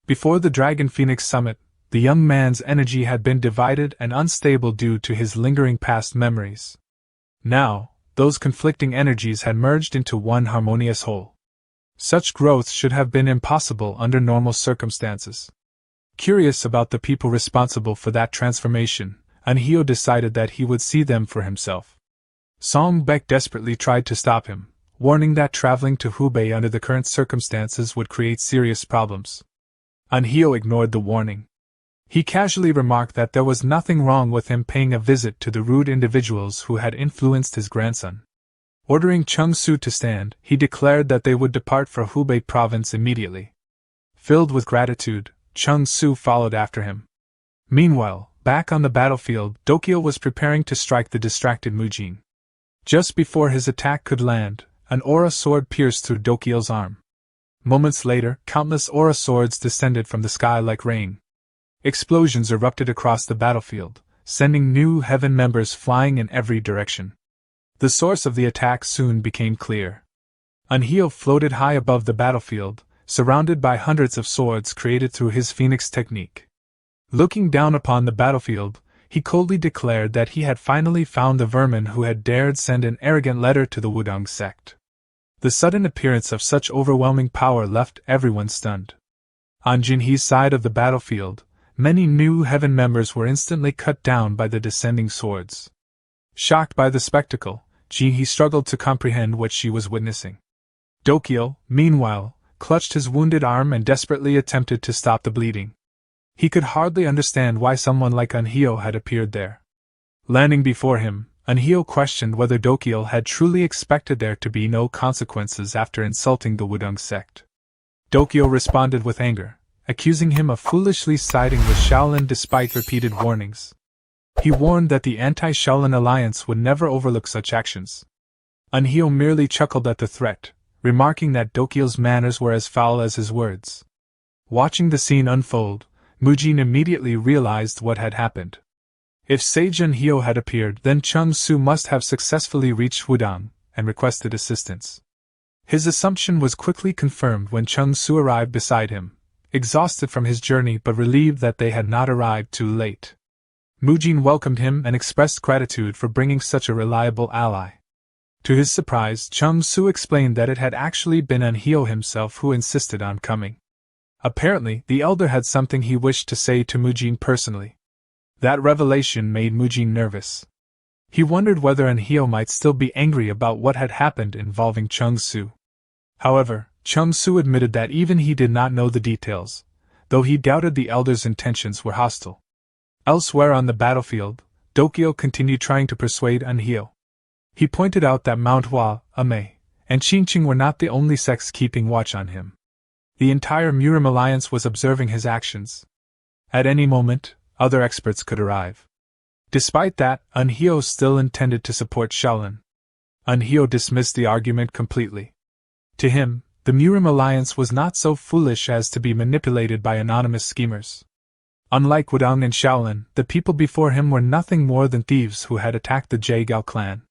Before the Dragon Phoenix Summit, the young man's energy had been divided and unstable due to his lingering past memories. Now, those conflicting energies had merged into one harmonious whole. Such growth should have been impossible under normal circumstances. Curious about the people responsible for that transformation, Anhio decided that he would see them for himself. Song Baek desperately tried to stop him, warning that traveling to Hubei under the current circumstances would create serious problems. Anhio ignored the warning. He casually remarked that there was nothing wrong with him paying a visit to the rude individuals who had influenced his grandson. Ordering Chung Su to stand, he declared that they would depart for Hubei province immediately. Filled with gratitude, Chung Su followed after him. Meanwhile, back on the battlefield, Dokyo was preparing to strike the distracted Mujin. Just before his attack could land, an aura sword pierced through Dokyo's arm. Moments later, countless aura swords descended from the sky like rain. Explosions erupted across the battlefield, sending new heaven members flying in every direction. The source of the attack soon became clear. Anhio floated high above the battlefield, surrounded by hundreds of swords created through his phoenix technique. Looking down upon the battlefield, he coldly declared that he had finally found the vermin who had dared send an arrogant letter to the Wudong sect. The sudden appearance of such overwhelming power left everyone stunned. On Jinhee's side of the battlefield, many new heaven members were instantly cut down by the descending swords. Shocked by the spectacle, Jinhee struggled to comprehend what she was witnessing. Dokyo, meanwhile, clutched his wounded arm and desperately attempted to stop the bleeding. He could hardly understand why someone like Anhio had appeared there. Landing before him, Anhio questioned whether Dokyo had truly expected there to be no consequences after insulting the Wudong sect. Dokyo responded with anger, accusing him of foolishly siding with Shaolin despite repeated warnings. He warned that the anti-Shaolin alliance would never overlook such actions. Anhio merely chuckled at the threat, remarking that Dokyo's manners were as foul as his words. Watching the scene unfold, Mujin immediately realized what had happened. If Sage Anhio had appeared, then Chung Su must have successfully reached Wudong and requested assistance. His assumption was quickly confirmed when Chung Su arrived beside him, exhausted from his journey but relieved that they had not arrived too late. Mujin welcomed him and expressed gratitude for bringing such a reliable ally. To his surprise, Chung Su explained that it had actually been Anhio himself who insisted on coming. Apparently, the elder had something he wished to say to Mujin personally. That revelation made Mujin nervous. He wondered whether Anhio might still be angry about what had happened involving Chung Su. However, Chung Su admitted that even he did not know the details, though he doubted the elder's intentions were hostile. Elsewhere on the battlefield, Dokyo continued trying to persuade Anhio. He pointed out that Manhwa, Ame, and Qingqing were not the only sects keeping watch on him. The entire Murim alliance was observing his actions. At any moment, other experts could arrive. Despite that, Anhio still intended to support Shaolin. Anhio dismissed the argument completely. To him, the Murim alliance was not so foolish as to be manipulated by anonymous schemers. Unlike Wudong and Shaolin, the people before him were nothing more than thieves who had attacked the Jaegao clan.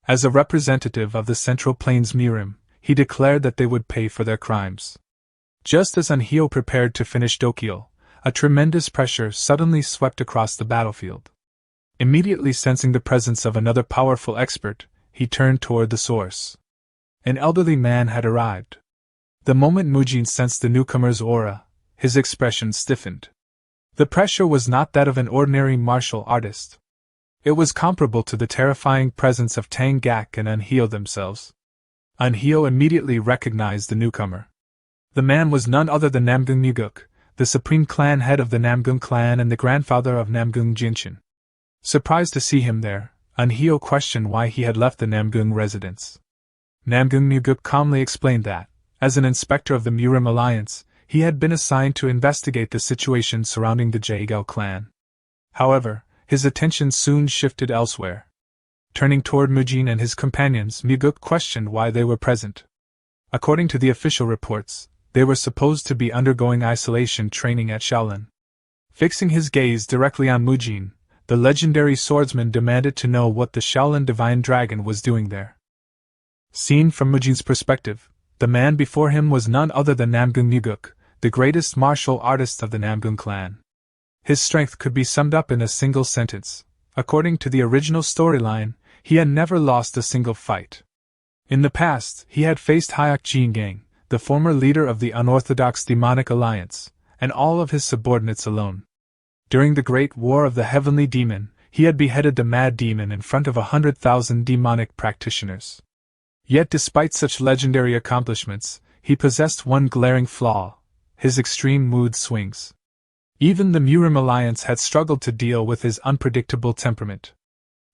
As a representative of the Central Plains Murim, he declared that they would pay for their crimes. Just as Anhio prepared to finish Dokyo, a tremendous pressure suddenly swept across the battlefield. Immediately sensing the presence of another powerful expert, he turned toward the source. An elderly man had arrived. The moment Mujin sensed the newcomer's aura, his expression stiffened. The pressure was not that of an ordinary martial artist. It was comparable to the terrifying presence of Tang Gak and Unhyo themselves. Unhyo immediately recognized the newcomer. The man was none other than Namgung Muguk, the supreme clan head of the Namgung clan and the grandfather of Namgung Jinshin. Surprised to see him there, Unhyo questioned why he had left the Namgung residence. Namgung Muguk calmly explained that, as an inspector of the Murim Alliance, he had been assigned to investigate the situation surrounding the Jaegao clan. However, his attention soon shifted elsewhere. Turning toward Mujin and his companions, Muguk questioned why they were present. According to the official reports, they were supposed to be undergoing isolation training at Shaolin. Fixing his gaze directly on Mujin, the legendary swordsman demanded to know what the Shaolin Divine Dragon was doing there. Seen from Mujin's perspective, the man before him was none other than Namgung Muguk, the greatest martial artist of the Namgung clan. His strength could be summed up in a single sentence. According to the original storyline, he had never lost a single fight. In the past, he had faced Hyuk Jingang, the former leader of the unorthodox demonic alliance, and all of his subordinates alone. During the Great War of the Heavenly Demon, he had beheaded the Mad Demon in front of 100,000 demonic practitioners. Yet despite such legendary accomplishments, he possessed one glaring flaw: his extreme mood swings. Even the Murim Alliance had struggled to deal with his unpredictable temperament.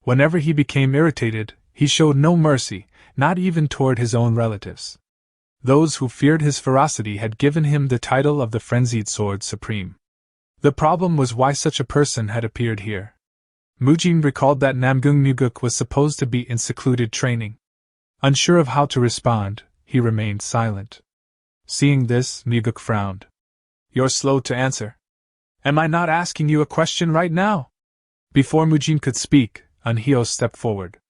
Whenever he became irritated, he showed no mercy, not even toward his own relatives. Those who feared his ferocity had given him the title of the Frenzied Sword Supreme. The problem was why such a person had appeared here. Mujin recalled that Namgung Muguk was supposed to be in secluded training. Unsure of how to respond, he remained silent. Seeing this, Muguk frowned. "You're slow to answer. Am I not asking you a question right now?" Before Mujin could speak, Unhyo stepped forward.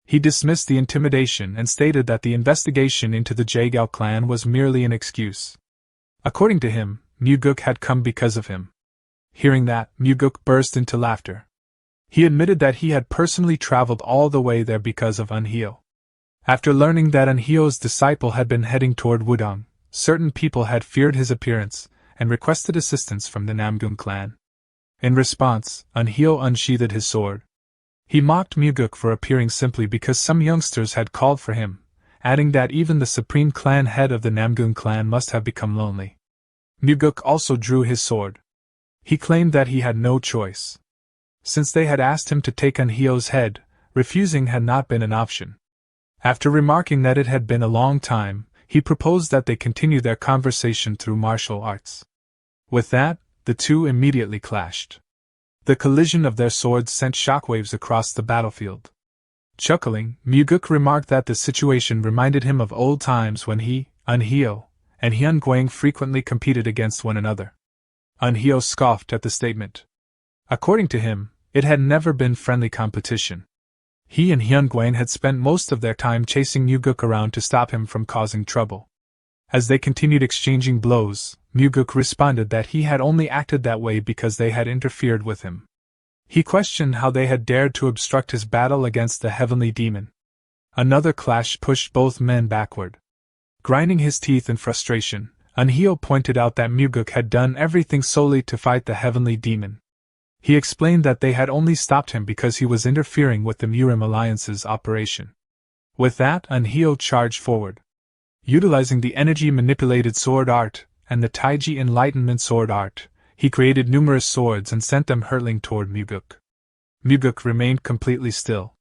He dismissed the intimidation and stated that the investigation into the Jaegao clan was merely an excuse. According to him, Muguk had come because of him. Hearing that, Muguk burst into laughter. He admitted that he had personally traveled all the way there because of Unhyo. After learning that Unhyo's disciple had been heading toward Wudong, certain people had feared his appearance and requested assistance from the Namgung clan. In response, Unhyo unsheathed his sword. He mocked Muguk for appearing simply because some youngsters had called for him, adding that even the supreme clan head of the Namgung clan must have become lonely. Muguk also drew his sword. He claimed that he had no choice. Since they had asked him to take Unhyo's head, refusing had not been an option. After remarking that it had been a long time, he proposed that they continue their conversation through martial arts. With that, the two immediately clashed. The collision of their swords sent shockwaves across the battlefield. Chuckling, Muguk remarked that the situation reminded him of old times when he, Unhyo, and Hyun Guang frequently competed against one another. Unhyo scoffed at the statement. According to him, it had never been friendly competition. He and Hyun Guang had spent most of their time chasing Muguk around to stop him from causing trouble. As they continued exchanging blows, Muguk responded that he had only acted that way because they had interfered with him. He questioned how they had dared to obstruct his battle against the heavenly demon. Another clash pushed both men backward. Grinding his teeth in frustration, Unhyo pointed out that Muguk had done everything solely to fight the heavenly demon. He explained that they had only stopped him because he was interfering with the Murim Alliance's operation. With that, Unhyo charged forward. Utilizing the energy-manipulated sword art and the Taiji Enlightenment sword art, he created numerous swords and sent them hurtling toward Muguk. Muguk remained completely still.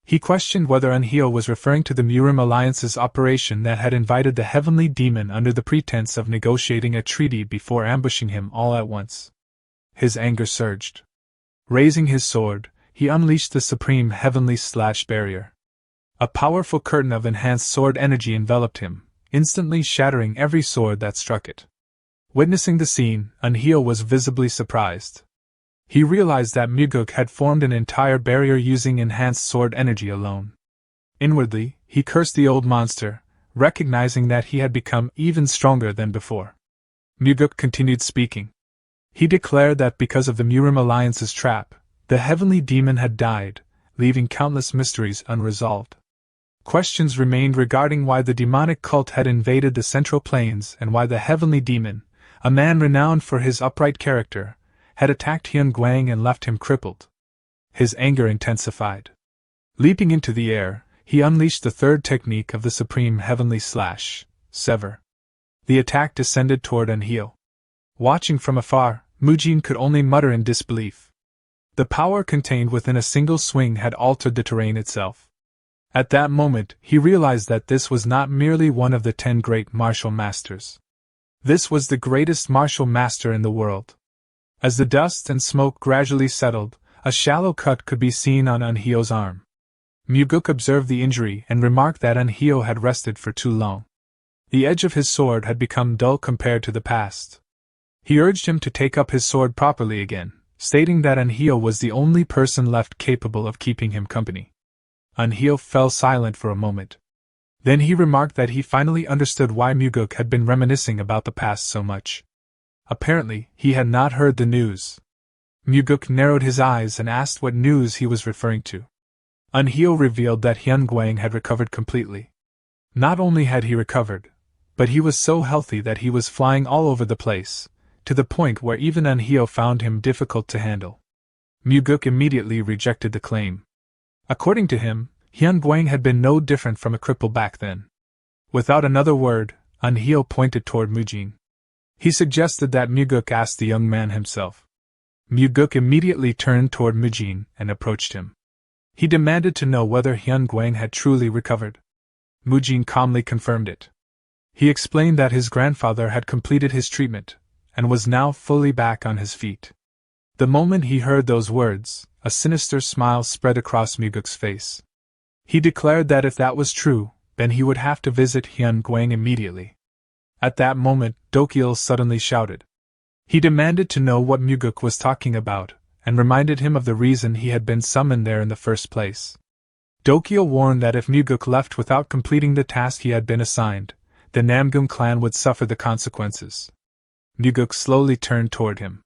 He questioned whether Unhyo was referring to the Murim Alliance's operation that had invited the heavenly demon under the pretense of negotiating a treaty before ambushing him all at once. His anger surged. Raising his sword, he unleashed the supreme heavenly barrier. A powerful curtain of enhanced sword energy enveloped him, instantly shattering every sword that struck it. Witnessing the scene, Unhyo was visibly surprised. He realized that Muguk had formed an entire barrier using enhanced sword energy alone. Inwardly, he cursed the old monster, recognizing that he had become even stronger than before. Muguk continued speaking. He declared that because of the Murim Alliance's trap, the heavenly demon had died, leaving countless mysteries unresolved. Questions remained regarding why the demonic cult had invaded the Central Plains and why the heavenly demon, a man renowned for his upright character, had attacked Hyun Gwang and left him crippled. His anger intensified. Leaping into the air, he unleashed the third technique of the Supreme Heavenly Slash, Sever. The attack descended toward Anhyo. Watching from afar, Mujin could only mutter in disbelief. The power contained within a single swing had altered the terrain itself. At that moment, he realized that this was not merely one of the 10 great martial masters. This was the greatest martial master in the world. As the dust and smoke gradually settled, a shallow cut could be seen on Anhyo's arm. Muguk observed the injury and remarked that Anhyo had rested for too long. The edge of his sword had become dull compared to the past. He urged him to take up his sword properly again, stating that Anhyo was the only person left capable of keeping him company. Anhyo fell silent for a moment. Then he remarked that he finally understood why Muguk had been reminiscing about the past so much. Apparently, he had not heard the news. Muguk narrowed his eyes and asked what news he was referring to. Anhyo revealed that Hyun Gwang had recovered completely. Not only had he recovered, but he was so healthy that he was flying all over the place, to the point where even Anhyo found him difficult to handle. Muguk immediately rejected the claim. According to him, Hyun Gwang had been no different from a cripple back then. Without another word, Anhyo pointed toward Mujin. He suggested that Muguk ask the young man himself. Muguk immediately turned toward Mujin and approached him. He demanded to know whether Hyun Gwang had truly recovered. Mujin calmly confirmed it. He explained that his grandfather had completed his treatment, and was now fully back on his feet. The moment he heard those words, a sinister smile spread across Muguk's face. He declared that if that was true, then he would have to visit Hyun Gwang immediately. At that moment, Dokil suddenly shouted. He demanded to know what Muguk was talking about, and reminded him of the reason he had been summoned there in the first place. Dokil warned that if Muguk left without completing the task he had been assigned, the Namgun clan would suffer the consequences. Muguk slowly turned toward him.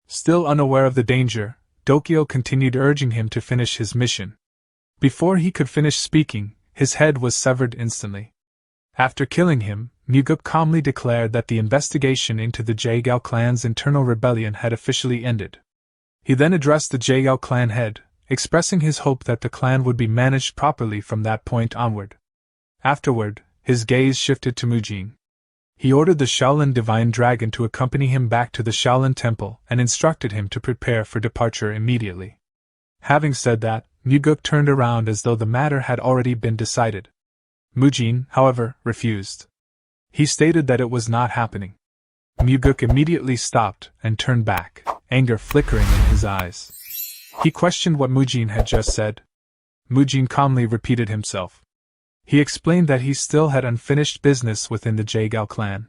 Still unaware of the danger, Dokil continued urging him to finish his mission. Before he could finish speaking, his head was severed instantly. After killing him, Muguk calmly declared that the investigation into the Jaegao clan's internal rebellion had officially ended. He then addressed the Jaegao clan head, expressing his hope that the clan would be managed properly from that point onward. Afterward, his gaze shifted to Mujin. He ordered the Shaolin Divine Dragon to accompany him back to the Shaolin Temple and instructed him to prepare for departure immediately. Having said that, Muguk turned around as though the matter had already been decided. Mujin, however, refused. He stated that it was not happening. Muguk immediately stopped and turned back, anger flickering in his eyes. He questioned what Mujin had just said. Mujin calmly repeated himself. He explained that he still had unfinished business within the Jaegao clan.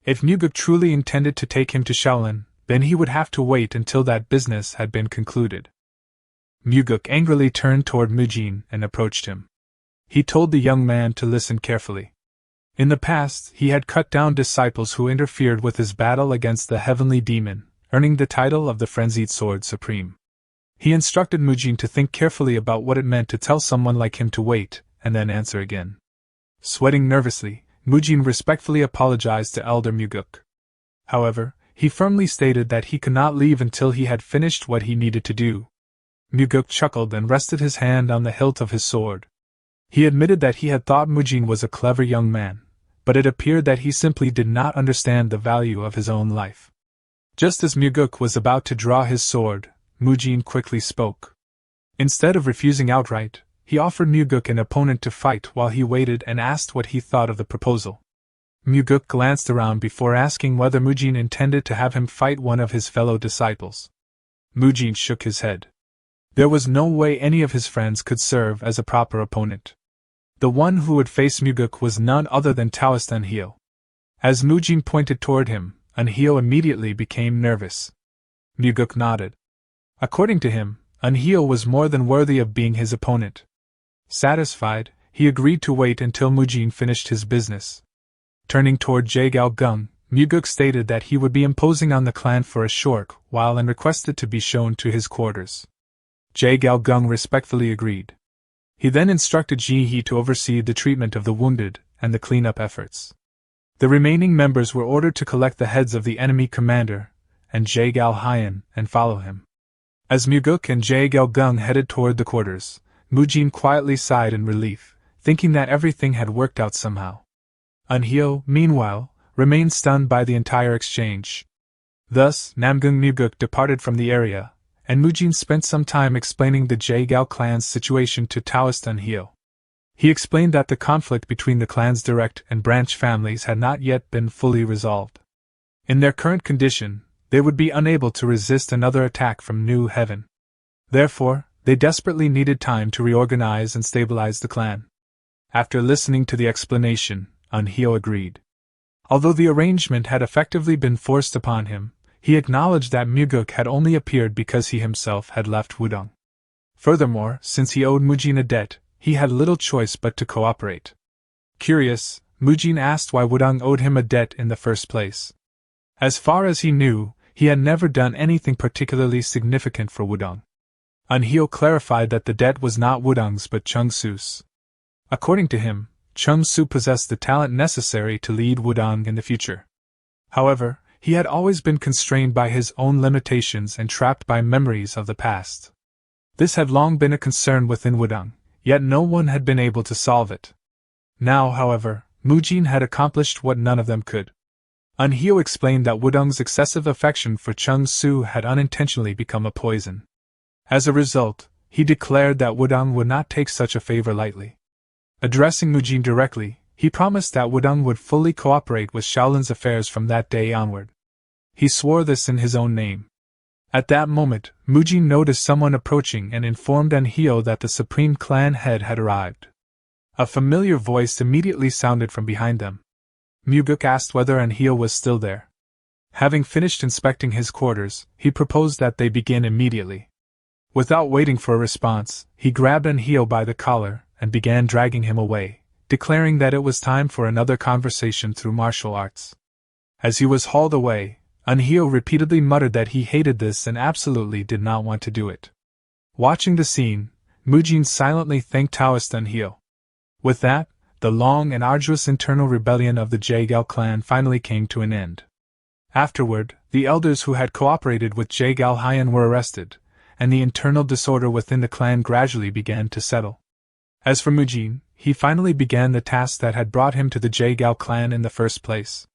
If Muguk truly intended to take him to Shaolin, then he would have to wait until that business had been concluded. Muguk angrily turned toward Mujin and approached him. He told the young man to listen carefully. In the past, he had cut down disciples who interfered with his battle against the heavenly demon, earning the title of the Frenzied Sword Supreme. He instructed Mujin to think carefully about what it meant to tell someone like him to wait, and then answer again. Sweating nervously, Mujin respectfully apologized to Elder Muguk. However, he firmly stated that he could not leave until he had finished what he needed to do. Muguk chuckled and rested his hand on the hilt of his sword. He admitted that he had thought Mujin was a clever young man, but it appeared that he simply did not understand the value of his own life. Just as Muguk was about to draw his sword, Mujin quickly spoke. Instead of refusing outright, he offered Muguk an opponent to fight while he waited and asked what he thought of the proposal. Muguk glanced around before asking whether Mujin intended to have him fight one of his fellow disciples. Mujin shook his head. There was no way any of his friends could serve as a proper opponent. The one who would face Muguk was none other than Taoist Anhyo. As Mujin pointed toward him, Anhyo immediately became nervous. Muguk nodded. According to him, Anhyo was more than worthy of being his opponent. Satisfied, he agreed to wait until Mujin finished his business. Turning toward Jaegao Gung, Muguk stated that he would be imposing on the clan for a short while and requested to be shown to his quarters. Jaegao Gung respectfully agreed. He then instructed Ji-hee to oversee the treatment of the wounded and the cleanup efforts. The remaining members were ordered to collect the heads of the enemy commander and Jae-gal-hyen and follow him. As Muguk and Jae-gal-gung headed toward the quarters, Mujin quietly sighed in relief, thinking that everything had worked out somehow. Eunhyo, meanwhile, remained stunned by the entire exchange. Thus, Namgung Muguk departed from the area, and Mujin spent some time explaining the Jae-gal clan's situation to Taoist Eunhyo. He explained that the conflict between the clan's direct and branch families had not yet been fully resolved. In their current condition, they would be unable to resist another attack from New Heaven. Therefore, they desperately needed time to reorganize and stabilize the clan. After listening to the explanation, Eunhyo agreed. Although the arrangement had effectively been forced upon him, he acknowledged that Muguk had only appeared because he himself had left Wudong. Furthermore, since he owed Mujin a debt, he had little choice but to cooperate. Curious, Mujin asked why Wudong owed him a debt in the first place. As far as he knew, he had never done anything particularly significant for Wudong. Eunhyo clarified that the debt was not Wudong's but Chung Su's. According to him, Chung Su possessed the talent necessary to lead Wudong in the future. However, he had always been constrained by his own limitations and trapped by memories of the past. This had long been a concern within Wudong, yet no one had been able to solve it. Now, however, Mujin had accomplished what none of them could. Eunhyo explained that Wudong's excessive affection for Chung Su had unintentionally become a poison. As a result, he declared that Wudong would not take such a favor lightly. Addressing Mujin directly, he promised that Wudong would fully cooperate with Shaolin's affairs from that day onward. He swore this in his own name. At that moment, Mujin noticed someone approaching and informed Eunhyo that the Supreme Clan head had arrived. A familiar voice immediately sounded from behind them. Muguk asked whether Eunhyo was still there. Having finished inspecting his quarters, he proposed that they begin immediately. Without waiting for a response, he grabbed Eunhyo by the collar and began dragging him away, declaring that it was time for another conversation through martial arts. As he was hauled away, Eunhyo repeatedly muttered that he hated this and absolutely did not want to do it. Watching the scene, Mujin silently thanked Taoist Eunhyo. With that, the long and arduous internal rebellion of the Jae-gal clan finally came to an end. Afterward, the elders who had cooperated with Jae-gal-hyen were arrested, and the internal disorder within the clan gradually began to settle. As for Mujin, he finally began the task that had brought him to the Jae-gal clan in the first place.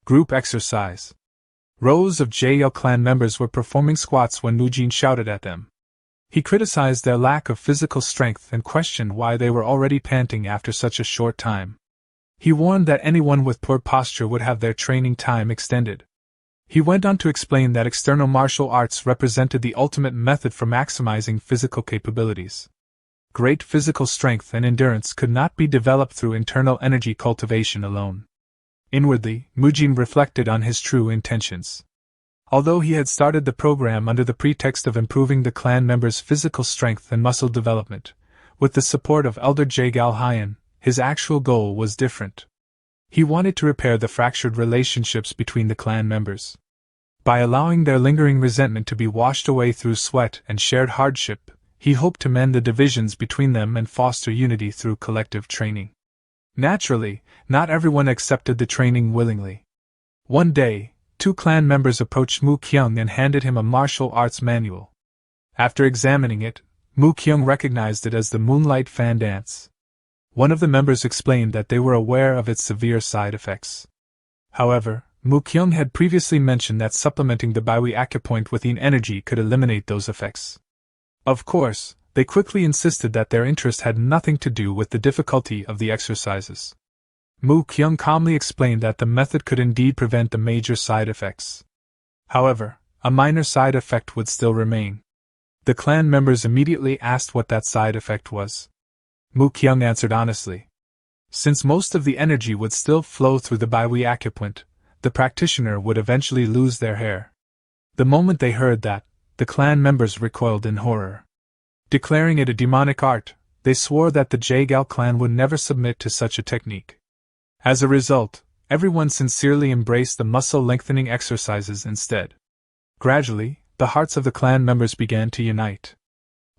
Group exercise. Rows of Jae-gal clan members were performing squats when Mujin shouted at them. He criticized their lack of physical strength and questioned why they were already panting after such a short time. He warned that anyone with poor posture would have their training time extended. He went on to explain that external martial arts represented the ultimate method for maximizing physical capabilities. Great physical strength and endurance could not be developed through internal energy cultivation alone. Inwardly, Mujin reflected on his true intentions. Although he had started the program under the pretext of improving the clan members' physical strength and muscle development, with the support of Elder Jae-gal-hyen, his actual goal was different. He wanted to repair the fractured relationships between the clan members. By allowing their lingering resentment to be washed away through sweat and shared hardship, he hoped to mend the divisions between them and foster unity through collective training. Naturally, not everyone accepted the training willingly. One day, 2 clan members approached Mu Kyung and handed him a martial arts manual. After examining it, Mu Kyung recognized it as the Moonlight Fan Dance. One of the members explained that they were aware of its severe side effects. However, Mu Kyung had previously mentioned that supplementing the Baihui acupoint with yin energy could eliminate those effects. Of course, they quickly insisted that their interest had nothing to do with the difficulty of the exercises. Mu Kyung calmly explained that the method could indeed prevent the major side effects. However, a minor side effect would still remain. The clan members immediately asked what that side effect was. Mu Kyung answered honestly. Since most of the energy would still flow through the Baihui acupoint, the practitioner would eventually lose their hair. The moment they heard that, the clan members recoiled in horror. Declaring it a demonic art, they swore that the Jae-gal clan would never submit to such a technique. As a result, everyone sincerely embraced the muscle-lengthening exercises instead. Gradually, the hearts of the clan members began to unite.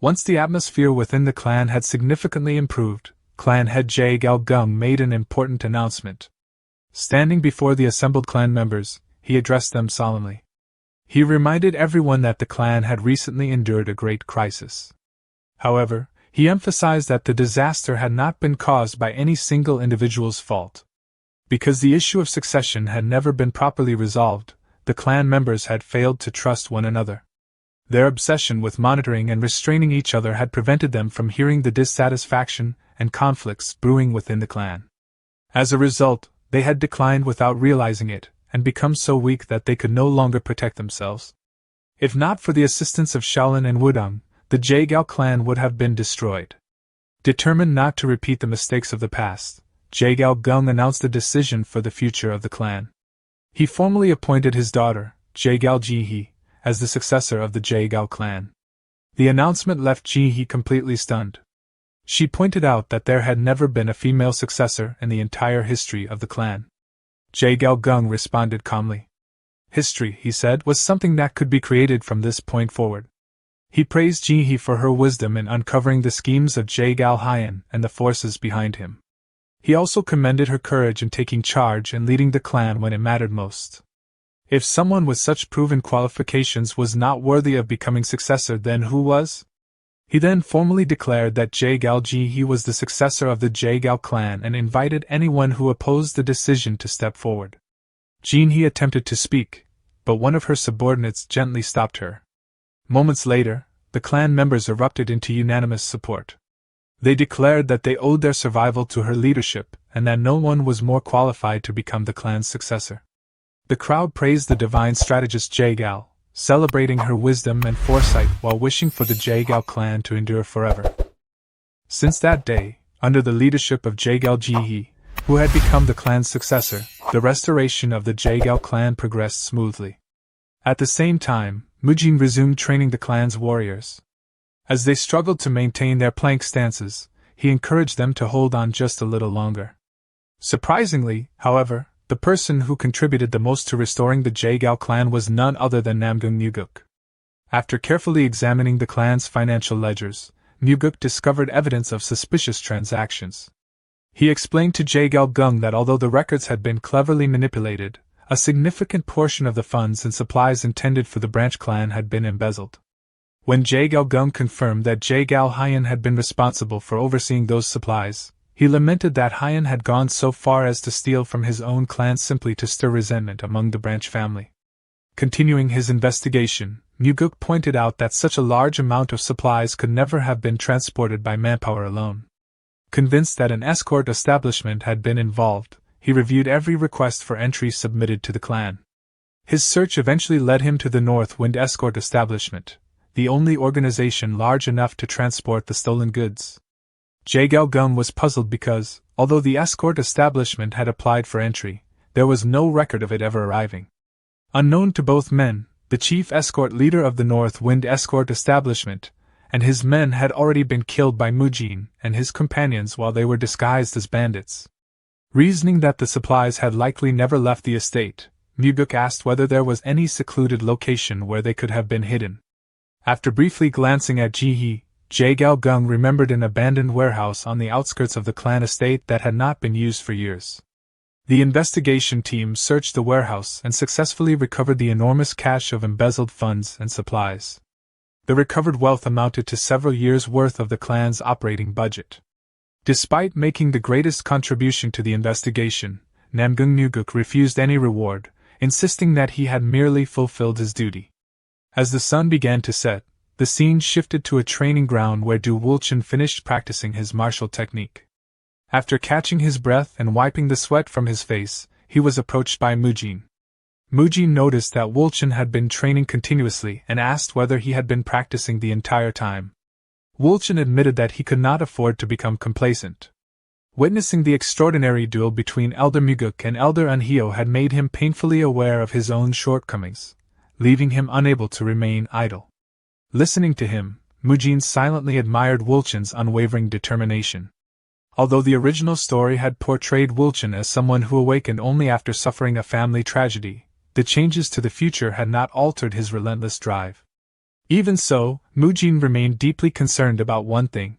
Once the atmosphere within the clan had significantly improved, clan head Yahello made an important announcement. Standing before the assembled clan members, he addressed them solemnly. He reminded everyone that the clan had recently endured a great crisis. However, he emphasized that the disaster had not been caused by any single individual's fault. Because the issue of succession had never been properly resolved, the clan members had failed to trust one another. Their obsession with monitoring and restraining each other had prevented them from hearing the dissatisfaction and conflicts brewing within the clan. As a result, they had declined without realizing it, and become so weak that they could no longer protect themselves. If not for the assistance of Shaolin and Wudong, the Yahello clan would have been destroyed. Determined not to repeat the mistakes of the past, Yahello announced a decision for the future of the clan. He formally appointed his daughter, Yahello, as the successor of the Yahello clan. The announcement left Ji completely stunned. She pointed out that there had never been a female successor in the entire history of the clan. Yahello responded calmly. History, he said, was something that could be created from this point forward. He praised Ji for her wisdom in uncovering the schemes of Yahello and the forces behind him. He also commended her courage in taking charge and leading the clan when it mattered most. If someone with such proven qualifications was not worthy of becoming successor, then who was? He then formally declared that Yahello was the successor of the Yahello clan and invited anyone who opposed the decision to step forward. Ji attempted to speak, but one of her subordinates gently stopped her. Moments later, the clan members erupted into unanimous support. They declared that they owed their survival to her leadership and that no one was more qualified to become the clan's successor. The crowd praised the divine strategist Yahello, celebrating her wisdom and foresight while wishing for the Yahello clan to endure forever. Since that day, under the leadership of Yahello, who had become the clan's successor, the restoration of the Yahello clan progressed smoothly. At the same time, Mujin resumed training the clan's warriors. As they struggled to maintain their plank stances, he encouraged them to hold on just a little longer. Surprisingly, however, the person who contributed the most to restoring the Yahello clan was none other than Namgung. After carefully examining the clan's financial ledgers, Muguk discovered evidence of suspicious transactions. He explained to Yahello that although the records had been cleverly manipulated, a significant portion of the funds and supplies intended for the branch clan had been embezzled. When Yahello confirmed that Yahello had been responsible for overseeing those supplies, he lamented that Hyan had gone so far as to steal from his own clan simply to stir resentment among the branch family. Continuing his investigation, Muguk pointed out that such a large amount of supplies could never have been transported by manpower alone. Convinced that an escort establishment had been involved, he reviewed every request for entry submitted to the clan. His search eventually led him to the North Wind Escort Establishment, the only organization large enough to transport the stolen goods. Yahello was puzzled because, although the escort establishment had applied for entry, there was no record of it ever arriving. Unknown to both men, the chief escort leader of the North Wind Escort Establishment and his men had already been killed by Mujin and his companions while they were disguised as bandits. Reasoning that the supplies had likely never left the estate, Muguk asked whether there was any secluded location where they could have been hidden. After briefly glancing at Jihe, Yahello remembered an abandoned warehouse on the outskirts of the clan estate that had not been used for years. The investigation team searched the warehouse and successfully recovered the enormous cache of embezzled funds and supplies. The recovered wealth amounted to several years' worth of the clan's operating budget. Despite making the greatest contribution to the investigation, Namgung refused any reward, insisting that he had merely fulfilled his duty. As the sun began to set, the scene shifted to a training ground where Du Wulchen finished practicing his martial technique. After catching his breath and wiping the sweat from his face, he was approached by Mujin. Mujin noticed that Wulchen had been training continuously and asked whether he had been practicing the entire time. Wulchen admitted that he could not afford to become complacent. Witnessing the extraordinary duel between Elder Muguk and Elder Anhio had made him painfully aware of his own shortcomings, leaving him unable to remain idle. Listening to him, Mujin silently admired Wulchen's unwavering determination. Although the original story had portrayed Wulchen as someone who awakened only after suffering a family tragedy, the changes to the future had not altered his relentless drive. Even so, Mujin remained deeply concerned about one thing.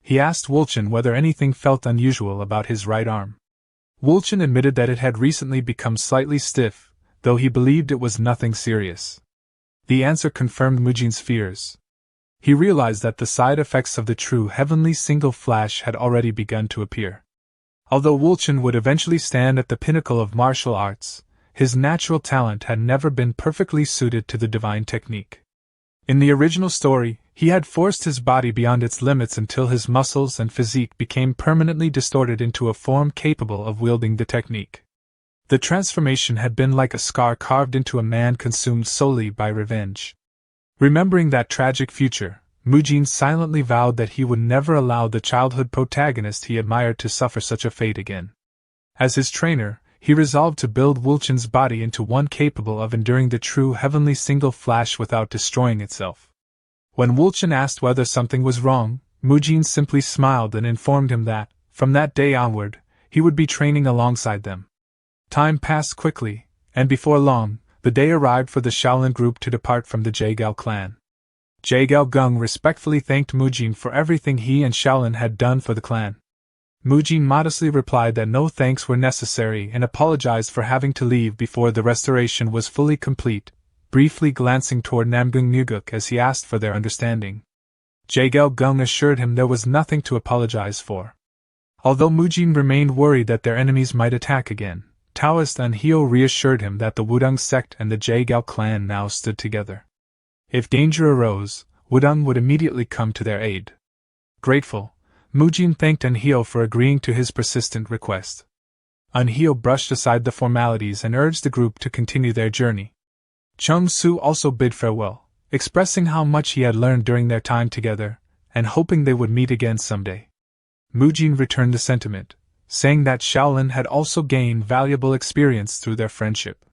He asked Wulchen whether anything felt unusual about his right arm. Wulchen admitted that it had recently become slightly stiff, though he believed it was nothing serious. The answer confirmed Mujin's fears. He realized that the side effects of the true heavenly single flash had already begun to appear. Although Wulchen would eventually stand at the pinnacle of martial arts, his natural talent had never been perfectly suited to the divine technique. In the original story, he had forced his body beyond its limits until his muscles and physique became permanently distorted into a form capable of wielding the technique. The transformation had been like a scar carved into a man consumed solely by revenge. Remembering that tragic future, Mujin silently vowed that he would never allow the childhood protagonist he admired to suffer such a fate again. As his trainer, he resolved to build Wulchen's body into one capable of enduring the true heavenly single flash without destroying itself. When Wulchen asked whether something was wrong, Mujin simply smiled and informed him that, from that day onward, he would be training alongside them. Time passed quickly, and before long, the day arrived for the Shaolin group to depart from the Jaegao clan. Jaegao Gung respectfully thanked Mujin for everything he and Shaolin had done for the clan. Mujin modestly replied that no thanks were necessary and apologized for having to leave before the restoration was fully complete, briefly glancing toward Namgung Muguk as he asked for their understanding. Jaegao Gung assured him there was nothing to apologize for. Although Mujin remained worried that their enemies might attack again, Taoist Anhio reassured him that the Wudang sect and the Jaegao clan now stood together. If danger arose, Wudang would immediately come to their aid. Grateful, Mujin thanked Anhio for agreeing to his persistent request. Anhio brushed aside the formalities and urged the group to continue their journey. Chung Su also bid farewell, expressing how much he had learned during their time together, and hoping they would meet again someday. Mujin returned the sentiment, saying that Shaolin had also gained valuable experience through their friendship.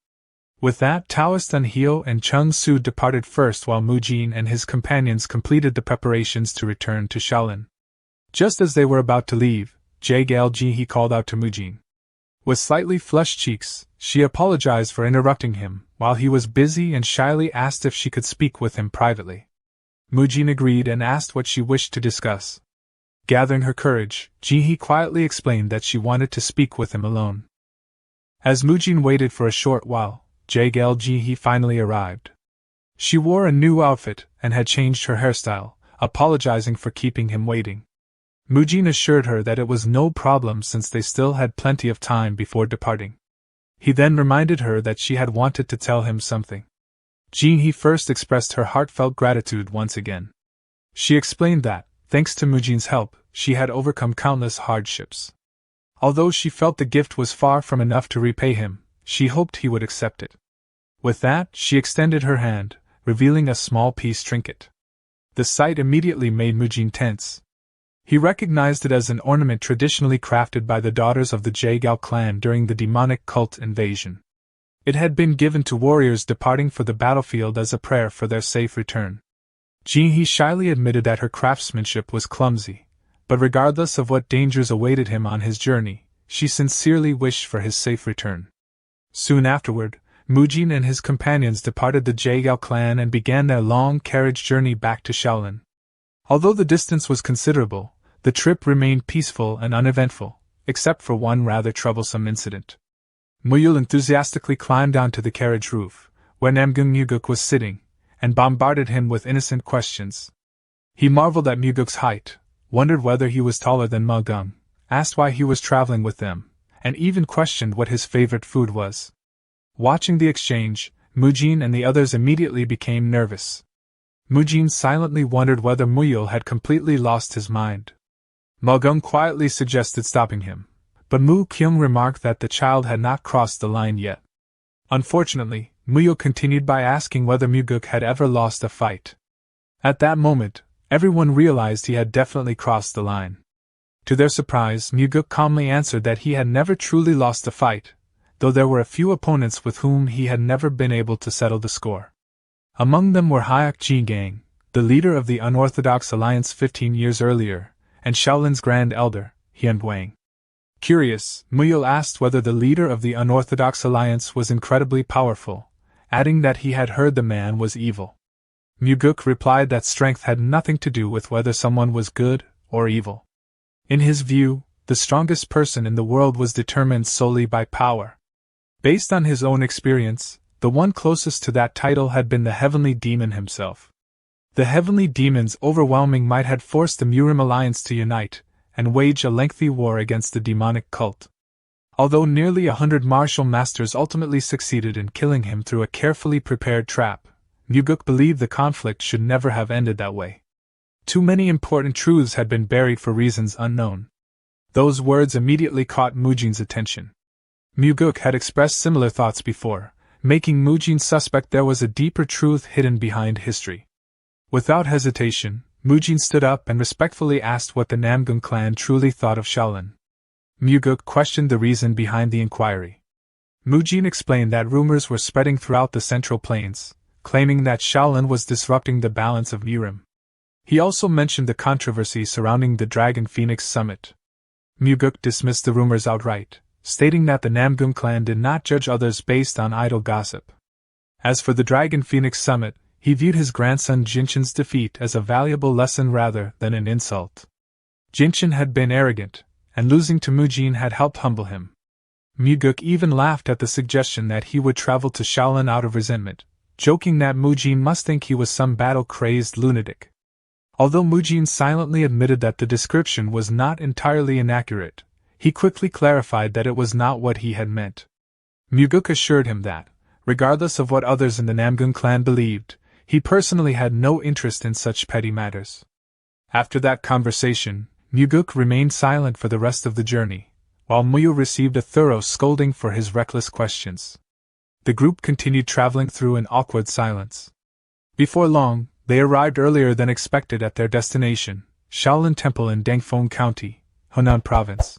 With that, Taoist Anhio and Chung Su departed first while Mujin and his companions completed the preparations to return to Shaolin. Just as they were about to leave, Jaegao Jihe called out to Mujin. With slightly flushed cheeks, she apologized for interrupting him while he was busy and shyly asked if she could speak with him privately. Mujin agreed and asked what she wished to discuss. Gathering her courage, Jihe quietly explained that she wanted to speak with him alone. As Mujin waited for a short while, Jaegao Jihe finally arrived. She wore a new outfit and had changed her hairstyle, apologizing for keeping him waiting. Mujin assured her that it was no problem since they still had plenty of time before departing. He then reminded her that she had wanted to tell him something. Jihe first expressed her heartfelt gratitude once again. She explained that, thanks to Mujin's help, she had overcome countless hardships. Although she felt the gift was far from enough to repay him, she hoped he would accept it. With that, she extended her hand, revealing a small peace trinket. The sight immediately made Mujin tense. He recognized it as an ornament traditionally crafted by the daughters of the Jaegao clan during the demonic cult invasion. It had been given to warriors departing for the battlefield as a prayer for their safe return. Jihe shyly admitted that her craftsmanship was clumsy, but regardless of what dangers awaited him on his journey, she sincerely wished for his safe return. Soon afterward, Mujin and his companions departed the Jaegao clan and began their long carriage journey back to Shaolin. Although the distance was considerable, the trip remained peaceful and uneventful, except for one rather troublesome incident. Muyul enthusiastically climbed onto the carriage roof, where Namgung Muguk was sitting, and bombarded him with innocent questions. He marveled at Muguk's height, wondered whether he was taller than Ma Gung, asked why he was traveling with them, and even questioned what his favorite food was. Watching the exchange, Mujin and the others immediately became nervous. Mujin silently wondered whether Muyul had completely lost his mind. Ma Gung quietly suggested stopping him, but Mu Kyung remarked that the child had not crossed the line yet. Unfortunately, Muyul continued by asking whether Muguk had ever lost a fight. At that moment, everyone realized he had definitely crossed the line. To their surprise, Muguk calmly answered that he had never truly lost a fight, though there were a few opponents with whom he had never been able to settle the score. Among them were Hyak Ji Gang, the leader of the Unorthodox Alliance 15 years earlier, and Shaolin's Grand Elder, Hian Wang. Curious, Muyul asked whether the leader of the Unorthodox Alliance was incredibly powerful, adding that he had heard the man was evil. Muguk replied that strength had nothing to do with whether someone was good or evil. In his view, the strongest person in the world was determined solely by power. Based on his own experience, the one closest to that title had been the heavenly demon himself. The heavenly demon's overwhelming might had forced the Murim alliance to unite and wage a lengthy war against the demonic cult. Although nearly 100 martial masters ultimately succeeded in killing him through a carefully prepared trap, Muguk believed the conflict should never have ended that way. Too many important truths had been buried for reasons unknown. Those words immediately caught Mujin's attention. Muguk had expressed similar thoughts before, making Mujin suspect there was a deeper truth hidden behind history. Without hesitation, Mujin stood up and respectfully asked what the Namgun clan truly thought of Shaolin. Muguk questioned the reason behind the inquiry. Mujin explained that rumors were spreading throughout the Central Plains, claiming that Shaolin was disrupting the balance of Murim. He also mentioned the controversy surrounding the Dragon Phoenix Summit. Muguk dismissed the rumors outright, stating that the Namgun clan did not judge others based on idle gossip. As for the Dragon Phoenix Summit, he viewed his grandson Jinshin's defeat as a valuable lesson rather than an insult. Jinshin had been arrogant, and losing to Mujin had helped humble him. Muguk even laughed at the suggestion that he would travel to Shaolin out of resentment, joking that Mujin must think he was some battle-crazed lunatic. Although Mujin silently admitted that the description was not entirely inaccurate, he quickly clarified that it was not what he had meant. Muguk assured him that, regardless of what others in the Namgun clan believed, he personally had no interest in such petty matters. After that conversation, Muguk remained silent for the rest of the journey, while Muyu received a thorough scolding for his reckless questions. The group continued traveling through an awkward silence. Before long, they arrived earlier than expected at their destination, Shaolin Temple in Dangfeng County, Hunan Province.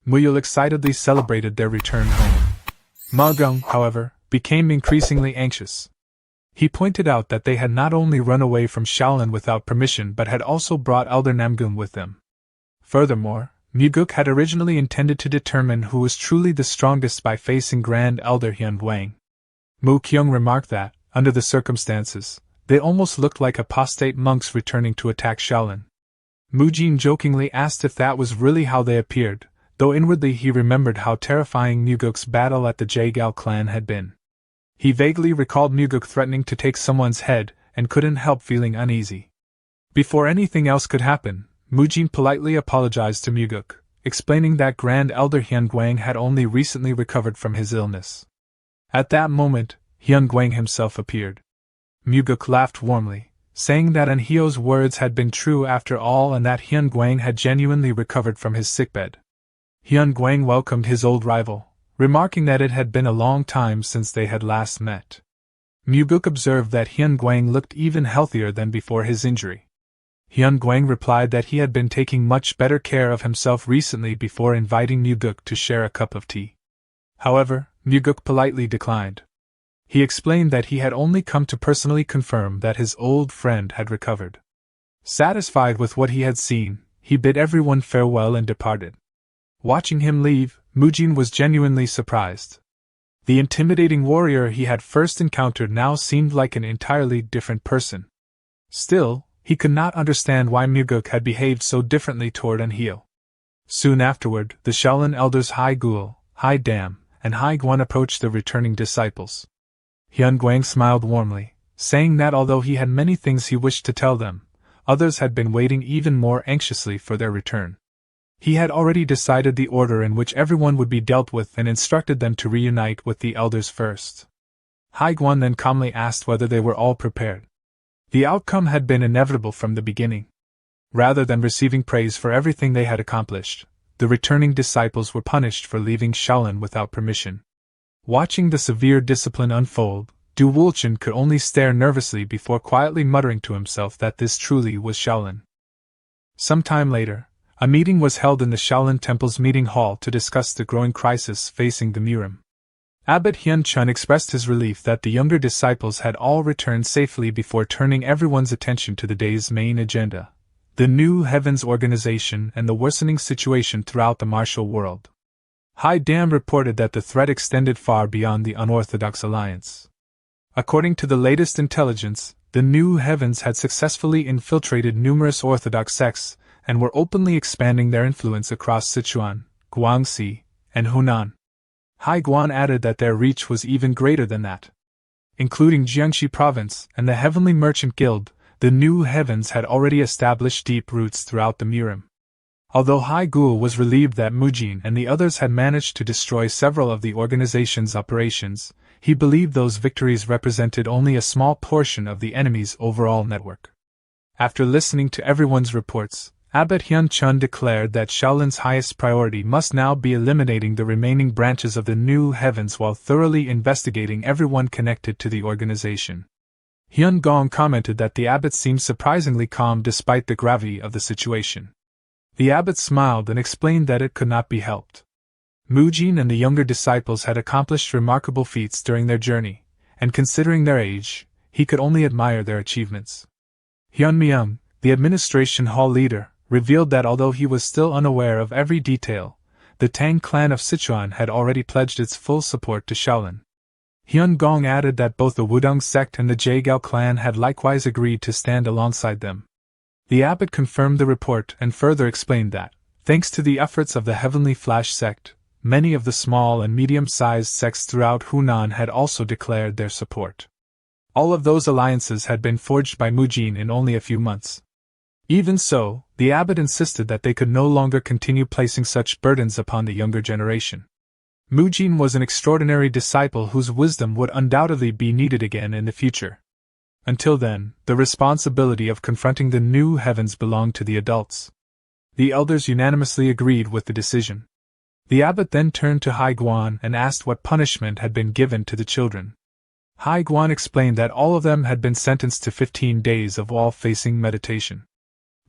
Muyul excitedly celebrated their return home. Ma Geng, however, became increasingly anxious. He pointed out that they had not only run away from Shaolin without permission but had also brought Elder Namgun with them. Furthermore, Muguk had originally intended to determine who was truly the strongest by facing Grand Elder Hyun Wang. Mu Kyung remarked that, under the circumstances, they almost looked like apostate monks returning to attack Shaolin. Mujin jokingly asked if that was really how they appeared, though inwardly he remembered how terrifying Muguk's battle at the Jaegal clan had been. He vaguely recalled Muguk threatening to take someone's head and couldn't help feeling uneasy. Before anything else could happen, Mujin politely apologized to Muguk, explaining that Grand Elder Hyun Guang had only recently recovered from his illness. At that moment, Hyun Guang himself appeared. Muguk laughed warmly, saying that Anhyo's words had been true after all and that Hyun Guang had genuinely recovered from his sickbed. Hyun Guang welcomed his old rival, remarking that it had been a long time since they had last met. Muguk observed that Hyun Guang looked even healthier than before his injury. Hyun Guang replied that he had been taking much better care of himself recently before inviting Muguk to share a cup of tea. However, Muguk politely declined. He explained that he had only come to personally confirm that his old friend had recovered. Satisfied with what he had seen, he bid everyone farewell and departed. Watching him leave, Mujin was genuinely surprised. The intimidating warrior he had first encountered now seemed like an entirely different person. Still, he could not understand why Muguk had behaved so differently toward Anhyo. Soon afterward, the Shaolin elders Hai Gul, Hai Dam, and Hai Guan approached the returning disciples. Hyun Guang smiled warmly, saying that although he had many things he wished to tell them, others had been waiting even more anxiously for their return. He had already decided the order in which everyone would be dealt with and instructed them to reunite with the elders first. Hai Guan then calmly asked whether they were all prepared. The outcome had been inevitable from the beginning. Rather than receiving praise for everything they had accomplished, the returning disciples were punished for leaving Shaolin without permission. Watching the severe discipline unfold, Du Wulchen could only stare nervously before quietly muttering to himself that this truly was Shaolin. Some time later, a meeting was held in the Shaolin Temple's meeting hall to discuss the growing crisis facing the Murim. Abbot Hyun Chun expressed his relief that the younger disciples had all returned safely before turning everyone's attention to the day's main agenda, the New Heavens organization and the worsening situation throughout the martial world. Hai Dam reported that the threat extended far beyond the unorthodox alliance. According to the latest intelligence, the New Heavens had successfully infiltrated numerous Orthodox sects and were openly expanding their influence across Sichuan, Guangxi, and Hunan. Hai Guan added that their reach was even greater than that. Including Jiangxi Province and the Heavenly Merchant Guild, the New Heavens had already established deep roots throughout the Murim. Although Hai Gul was relieved that Mujin and the others had managed to destroy several of the organization's operations, he believed those victories represented only a small portion of the enemy's overall network. After listening to everyone's reports, Abbot Hyun Chun declared that Shaolin's highest priority must now be eliminating the remaining branches of the New Heavens while thoroughly investigating everyone connected to the organization. Hyun Gong commented that the abbot seemed surprisingly calm despite the gravity of the situation. The abbot smiled and explained that it could not be helped. Mujin and the younger disciples had accomplished remarkable feats during their journey, and considering their age, he could only admire their achievements. Hyun Myung, the administration hall leader, revealed that although he was still unaware of every detail, the Tang clan of Sichuan had already pledged its full support to Shaolin. Hyun Gong added that both the Wudong sect and the Jaegao clan had likewise agreed to stand alongside them. The abbot confirmed the report and further explained that, thanks to the efforts of the Heavenly Flash sect, many of the small and medium-sized sects throughout Hunan had also declared their support. All of those alliances had been forged by Mujin in only a few months. Even so, the abbot insisted that they could no longer continue placing such burdens upon the younger generation. Mujin was an extraordinary disciple whose wisdom would undoubtedly be needed again in the future. Until then, the responsibility of confronting the New Heavens belonged to the adults. The elders unanimously agreed with the decision. The abbot then turned to Hai Guan and asked what punishment had been given to the children. Hai Guan explained that all of them had been sentenced to 15 days of wall-facing meditation.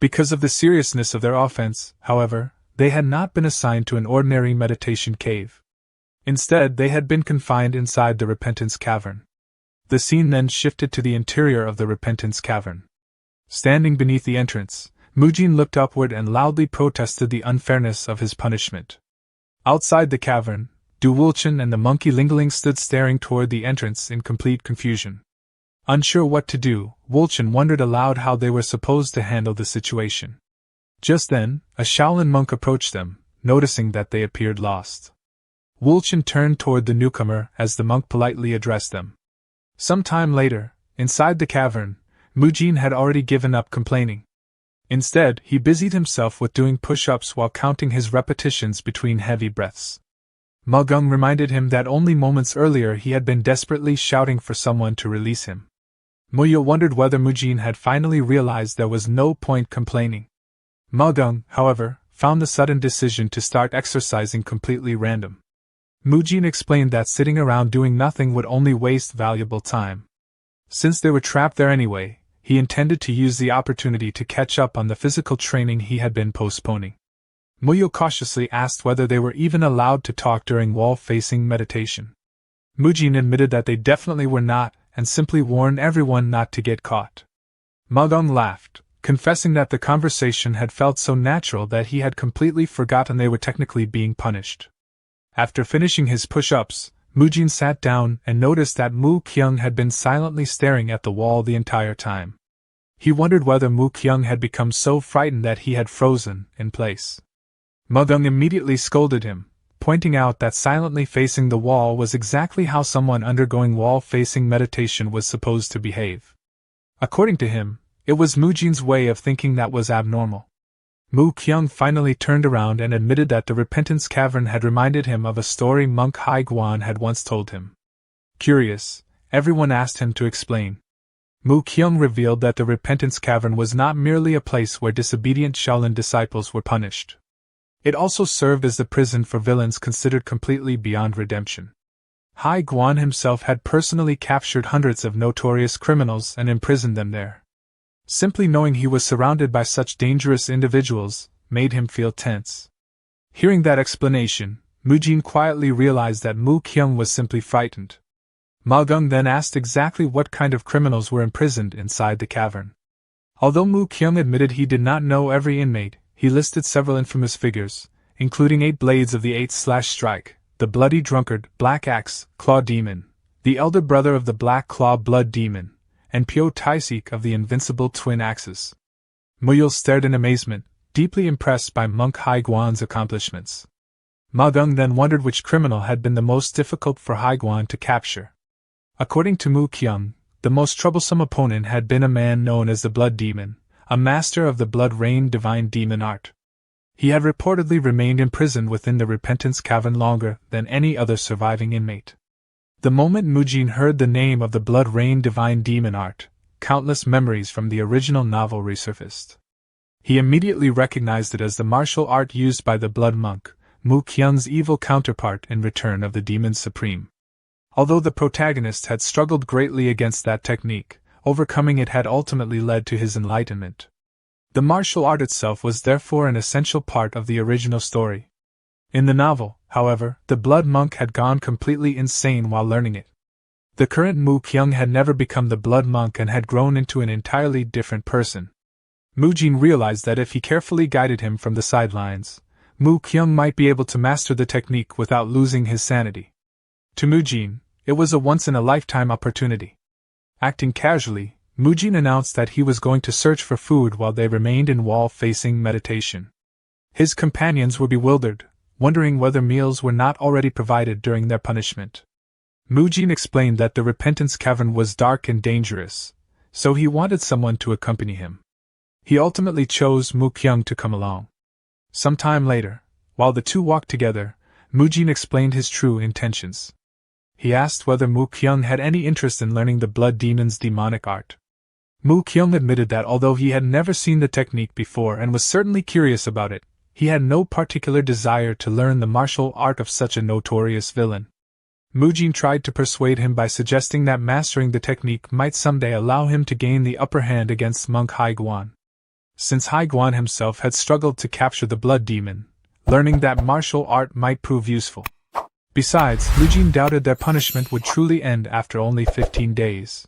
Because of the seriousness of their offense, however, they had not been assigned to an ordinary meditation cave. Instead, they had been confined inside the Repentance Cavern. The scene then shifted to the interior of the Repentance Cavern. Standing beneath the entrance, Mujin looked upward and loudly protested the unfairness of his punishment. Outside the cavern, Du Wulchen and the monkey Lingling stood staring toward the entrance in complete confusion. Unsure what to do, Wulchen wondered aloud how they were supposed to handle the situation. Just then, a Shaolin monk approached them, noticing that they appeared lost. Wulchen turned toward the newcomer as the monk politely addressed them. Some time later, inside the cavern, Mujin had already given up complaining. Instead, he busied himself with doing push-ups while counting his repetitions between heavy breaths. Magung reminded him that only moments earlier he had been desperately shouting for someone to release him. Muyo wondered whether Mujin had finally realized there was no point complaining. Magung, however, found the sudden decision to start exercising completely random. Mujin explained that sitting around doing nothing would only waste valuable time. Since they were trapped there anyway, he intended to use the opportunity to catch up on the physical training he had been postponing. Muyo cautiously asked whether they were even allowed to talk during wall-facing meditation. Mujin admitted that they definitely were not, and simply warned everyone not to get caught. Magung laughed, confessing that the conversation had felt so natural that he had completely forgotten they were technically being punished. After finishing his push-ups, Mujin sat down and noticed that Mu Kyung had been silently staring at the wall the entire time. He wondered whether Mu Kyung had become so frightened that he had frozen in place. Magung immediately scolded him, pointing out that silently facing the wall was exactly how someone undergoing wall-facing meditation was supposed to behave. According to him, it was Mujin's way of thinking that was abnormal. Mu Kyung finally turned around and admitted that the Repentance Cavern had reminded him of a story monk Hai Guan had once told him. Curious, everyone asked him to explain. Mu Kyung revealed that the Repentance Cavern was not merely a place where disobedient Shaolin disciples were punished. It also served as the prison for villains considered completely beyond redemption. Hai Guan himself had personally captured hundreds of notorious criminals and imprisoned them there. Simply knowing he was surrounded by such dangerous individuals made him feel tense. Hearing that explanation, Mujin quietly realized that Mu Kyung was simply frightened. Magung then asked exactly what kind of criminals were imprisoned inside the cavern. Although Mu Kyung admitted he did not know every inmate, he listed several infamous figures, including 8 Blades of the 8/Strike, the Bloody Drunkard, Black Axe, Claw Demon, the elder brother of the Black Claw Blood Demon, and Pyo Taisik of the invincible twin axes. Muyul stared in amazement, deeply impressed by Monk Haiguan's accomplishments. Ma Deng then wondered which criminal had been the most difficult for Haiguan to capture. According to Mu Kyung, the most troublesome opponent had been a man known as the Blood Demon, a master of the Blood Rain divine demon art. He had reportedly remained imprisoned within the Repentance Cavern longer than any other surviving inmate. The moment Mujin heard the name of the Blood Rain divine demon art, countless memories from the original novel resurfaced. He immediately recognized it as the martial art used by the Blood Monk, Mu Kyung's evil counterpart in Return of the Demon Supreme. Although the protagonist had struggled greatly against that technique, overcoming it had ultimately led to his enlightenment. The martial art itself was therefore an essential part of the original story. In the novel, however, the Blood Monk had gone completely insane while learning it. The current Mu Kyung had never become the Blood Monk and had grown into an entirely different person. Mujin realized that if he carefully guided him from the sidelines, Mu Kyung might be able to master the technique without losing his sanity. To Mujin, it was a once-in-a-lifetime opportunity. Acting casually, Mujin announced that he was going to search for food while they remained in wall-facing meditation. His companions were bewildered, wondering whether meals were not already provided during their punishment. Mujin explained that the Repentance Cavern was dark and dangerous, so he wanted someone to accompany him. He ultimately chose Mu Kyung to come along. Some time later, while the two walked together, Mujin explained his true intentions. He asked whether Mu Kyung had any interest in learning the Blood Demon's demonic art. Mu Kyung admitted that although he had never seen the technique before and was certainly curious about it, he had no particular desire to learn the martial art of such a notorious villain. Mujin tried to persuade him by suggesting that mastering the technique might someday allow him to gain the upper hand against Monk Haiguan. Since Haiguan himself had struggled to capture the Blood Demon, learning that martial art might prove useful. Besides, Mujin doubted their punishment would truly end after only 15 days.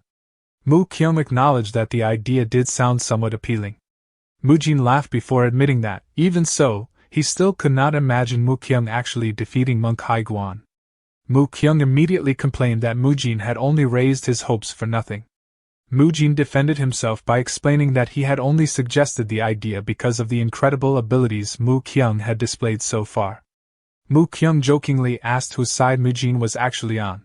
Mu Kyung acknowledged that the idea did sound somewhat appealing. Mujin laughed before admitting that, even so, he still could not imagine Mu Kyung actually defeating Monk Haiguan. Mu Kyung immediately complained that Mujin had only raised his hopes for nothing. Mujin defended himself by explaining that he had only suggested the idea because of the incredible abilities Mu Kyung had displayed so far. Mu Kyung jokingly asked whose side Mujin was actually on.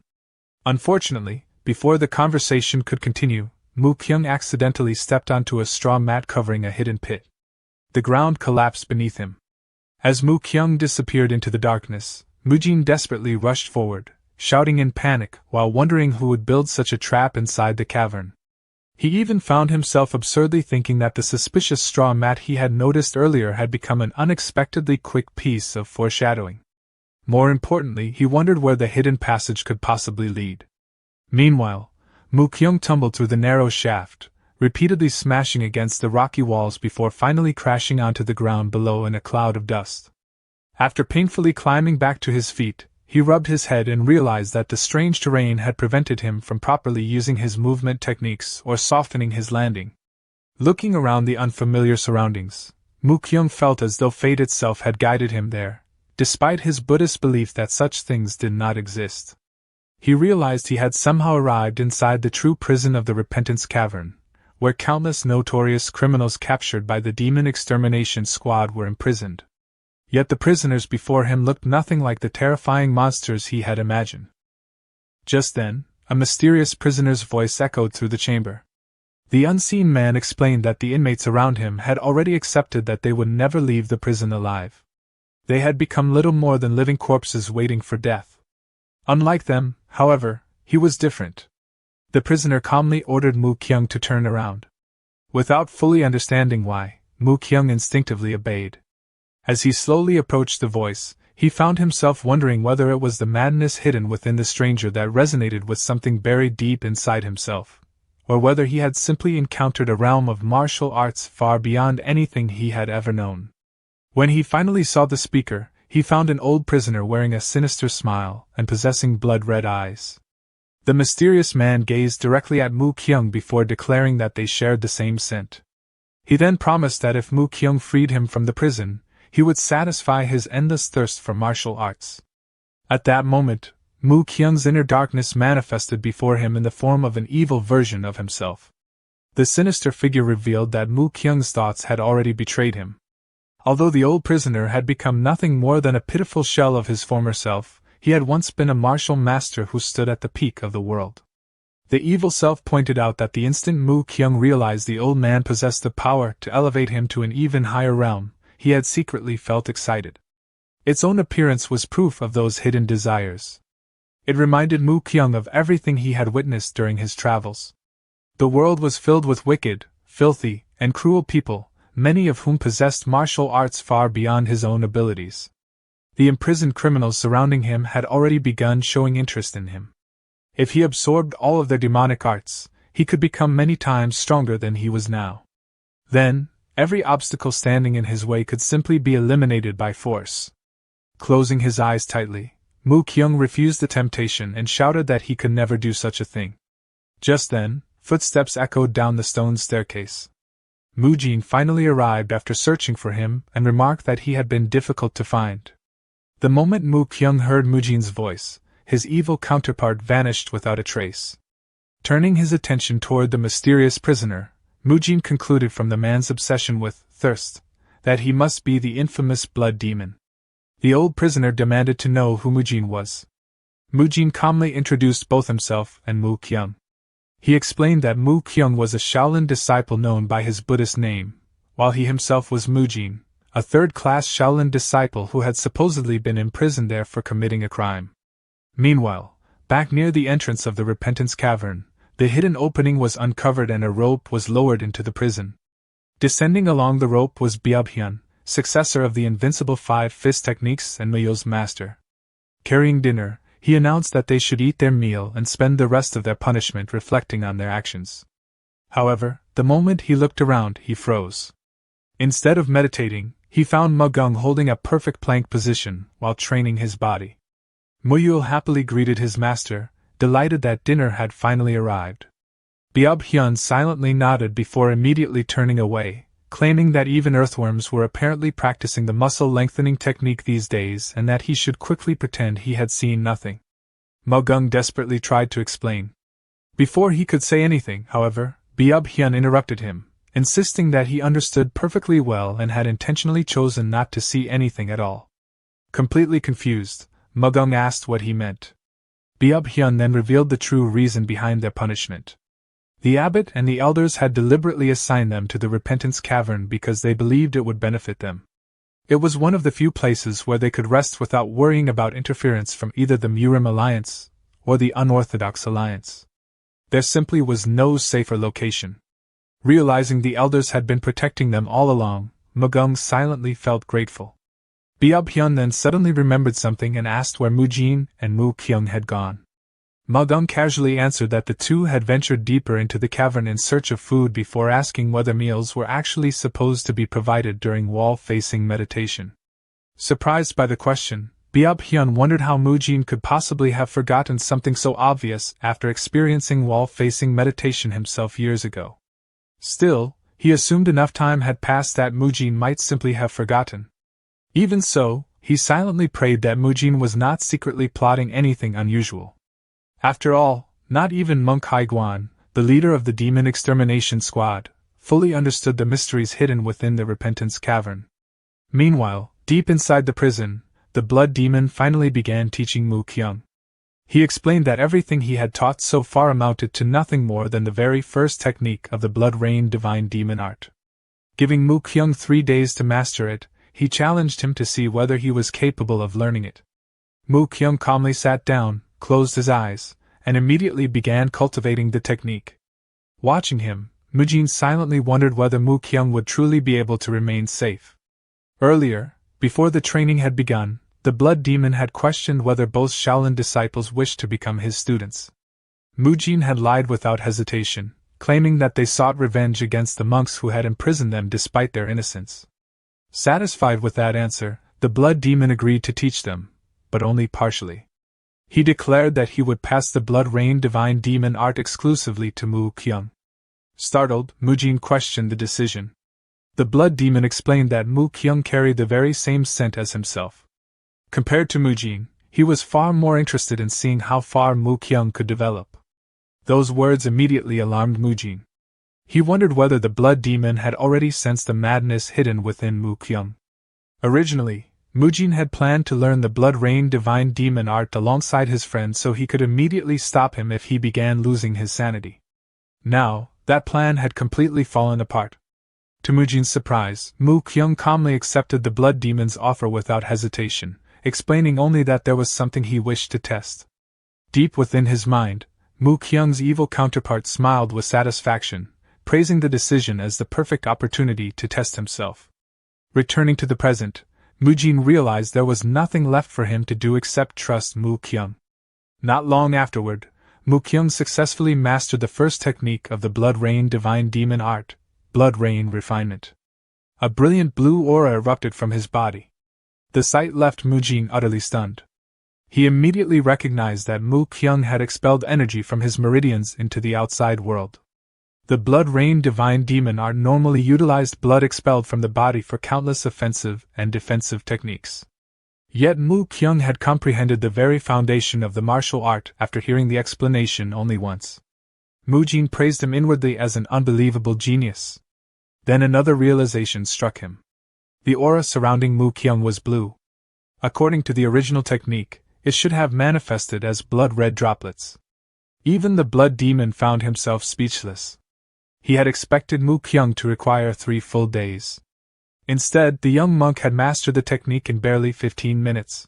Unfortunately, before the conversation could continue, Mu Kyung accidentally stepped onto a straw mat covering a hidden pit. The ground collapsed beneath him. As Mu Kyung disappeared into the darkness, Mujin desperately rushed forward, shouting in panic while wondering who would build such a trap inside the cavern. He even found himself absurdly thinking that the suspicious straw mat he had noticed earlier had become an unexpectedly quick piece of foreshadowing. More importantly, he wondered where the hidden passage could possibly lead. Meanwhile, Mu Kyung tumbled through the narrow shaft, repeatedly smashing against the rocky walls before finally crashing onto the ground below in a cloud of dust. After painfully climbing back to his feet, he rubbed his head and realized that the strange terrain had prevented him from properly using his movement techniques or softening his landing. Looking around the unfamiliar surroundings, Mu Kyung felt as though fate itself had guided him there, despite his Buddhist belief that such things did not exist. He realized he had somehow arrived inside the true prison of the Repentance Cavern, where countless notorious criminals captured by the Demon Extermination Squad were imprisoned. Yet the prisoners before him looked nothing like the terrifying monsters he had imagined. Just then, a mysterious prisoner's voice echoed through the chamber. The unseen man explained that the inmates around him had already accepted that they would never leave the prison alive. They had become little more than living corpses waiting for death. Unlike them, however, he was different. The prisoner calmly ordered Mu Kyung to turn around. Without fully understanding why, Mu Kyung instinctively obeyed. As he slowly approached the voice, he found himself wondering whether it was the madness hidden within the stranger that resonated with something buried deep inside himself, or whether he had simply encountered a realm of martial arts far beyond anything he had ever known. When he finally saw the speaker, he found an old prisoner wearing a sinister smile and possessing blood-red eyes. The mysterious man gazed directly at Mu Kyung before declaring that they shared the same scent. He then promised that if Mu Kyung freed him from the prison, he would satisfy his endless thirst for martial arts. At that moment, Mu Kyung's inner darkness manifested before him in the form of an evil version of himself. The sinister figure revealed that Mu Kyung's thoughts had already betrayed him. Although the old prisoner had become nothing more than a pitiful shell of his former self, he had once been a martial master who stood at the peak of the world. The evil self pointed out that the instant Mu Kyung realized the old man possessed the power to elevate him to an even higher realm, he had secretly felt excited. Its own appearance was proof of those hidden desires. It reminded Mu Kyung of everything he had witnessed during his travels. The world was filled with wicked, filthy, and cruel people, many of whom possessed martial arts far beyond his own abilities. The imprisoned criminals surrounding him had already begun showing interest in him. If he absorbed all of their demonic arts, he could become many times stronger than he was now. Then, every obstacle standing in his way could simply be eliminated by force. Closing his eyes tightly, Mu Kyung refused the temptation and shouted that he could never do such a thing. Just then, footsteps echoed down the stone staircase. Mujin finally arrived after searching for him and remarked that he had been difficult to find. The moment Mu Kyung heard Mujin's voice, his evil counterpart vanished without a trace. Turning his attention toward the mysterious prisoner, Mujin concluded from the man's obsession with thirst that he must be the infamous blood demon. The old prisoner demanded to know who Mujin was. Mujin calmly introduced both himself and Mu Kyung. He explained that Mu Kyung was a Shaolin disciple known by his Buddhist name, while he himself was Mujin, a third-class Shaolin disciple who had supposedly been imprisoned there for committing a crime. Meanwhile, back near the entrance of the Repentance Cavern, the hidden opening was uncovered and a rope was lowered into the prison. Descending along the rope was Byub-hyun, successor of the invincible five-fist techniques and Myo's master. Carrying dinner, he announced that they should eat their meal and spend the rest of their punishment reflecting on their actions. However, the moment he looked around, he froze. Instead of meditating, he found Mugung holding a perfect plank position while training his body. Muyul happily greeted his master, delighted that dinner had finally arrived. Byub-hyun silently nodded before immediately turning away, claiming that even earthworms were apparently practicing the muscle-lengthening technique these days and that he should quickly pretend he had seen nothing. Mugung desperately tried to explain. Before he could say anything, however, Byub-hyun interrupted him, insisting that he understood perfectly well and had intentionally chosen not to see anything at all. Completely confused, Mugung asked what he meant. Byub-hyun then revealed the true reason behind their punishment. The abbot and the elders had deliberately assigned them to the Repentance Cavern because they believed it would benefit them. It was one of the few places where they could rest without worrying about interference from either the Murim Alliance or the Unorthodox Alliance. There simply was no safer location. Realizing the elders had been protecting them all along, Mugung silently felt grateful. Byub-hyun then suddenly remembered something and asked where Mujin and Mu Kyung had gone. Mugung casually answered that the two had ventured deeper into the cavern in search of food before asking whether meals were actually supposed to be provided during wall-facing meditation. Surprised by the question, Byub-hyun wondered how Mujin could possibly have forgotten something so obvious after experiencing wall-facing meditation himself years ago. Still, he assumed enough time had passed that Mujin might simply have forgotten. Even so, he silently prayed that Mujin was not secretly plotting anything unusual. After all, not even Monk Haiguan, the leader of the demon extermination squad, fully understood the mysteries hidden within the Repentance Cavern. Meanwhile, deep inside the prison, the blood demon finally began teaching Mu Kyung. He explained that everything he had taught so far amounted to nothing more than the very first technique of the blood rain divine demon art. Giving Mu Kyung 3 days to master it, he challenged him to see whether he was capable of learning it. Mu Kyung calmly sat down, closed his eyes, and immediately began cultivating the technique. Watching him, Mujin silently wondered whether Mu Kyung would truly be able to remain safe. Earlier, before the training had begun, the blood demon had questioned whether both Shaolin disciples wished to become his students. Mujin had lied without hesitation, claiming that they sought revenge against the monks who had imprisoned them despite their innocence. Satisfied with that answer, the blood demon agreed to teach them, but only partially. He declared that he would pass the blood rain divine demon art exclusively to Mu Kyung. Startled, Mujin questioned the decision. The blood demon explained that Mu Kyung carried the very same scent as himself. Compared to Mujin, he was far more interested in seeing how far Mu Kyung could develop. Those words immediately alarmed Mujin. He wondered whether the blood demon had already sensed the madness hidden within Mu Kyung. Originally, Mujin had planned to learn the blood rain divine demon art alongside his friend so he could immediately stop him if he began losing his sanity. Now, that plan had completely fallen apart. To Mujin's surprise, Mu Kyung calmly accepted the blood demon's offer without hesitation, explaining only that there was something he wished to test. Deep within his mind, Mu Kyung's evil counterpart smiled with satisfaction, praising the decision as the perfect opportunity to test himself. Returning to the present, Mujin realized there was nothing left for him to do except trust Mu Kyung. Not long afterward, Mu Kyung successfully mastered the first technique of the Blood Rain Divine Demon Art, Blood Rain Refinement. A brilliant blue aura erupted from his body. The sight left Mujin utterly stunned. He immediately recognized that Mu Kyung had expelled energy from his meridians into the outside world. The Blood Rain Divine Demon Art normally utilized blood expelled from the body for countless offensive and defensive techniques. Yet Mu Kyung had comprehended the very foundation of the martial art after hearing the explanation only once. Mujin praised him inwardly as an unbelievable genius. Then another realization struck him. The aura surrounding Mu Kyung was blue. According to the original technique, it should have manifested as blood-red droplets. Even the blood demon found himself speechless. He had expected Mu Kyung to require 3 full days. Instead, the young monk had mastered the technique in barely 15 minutes.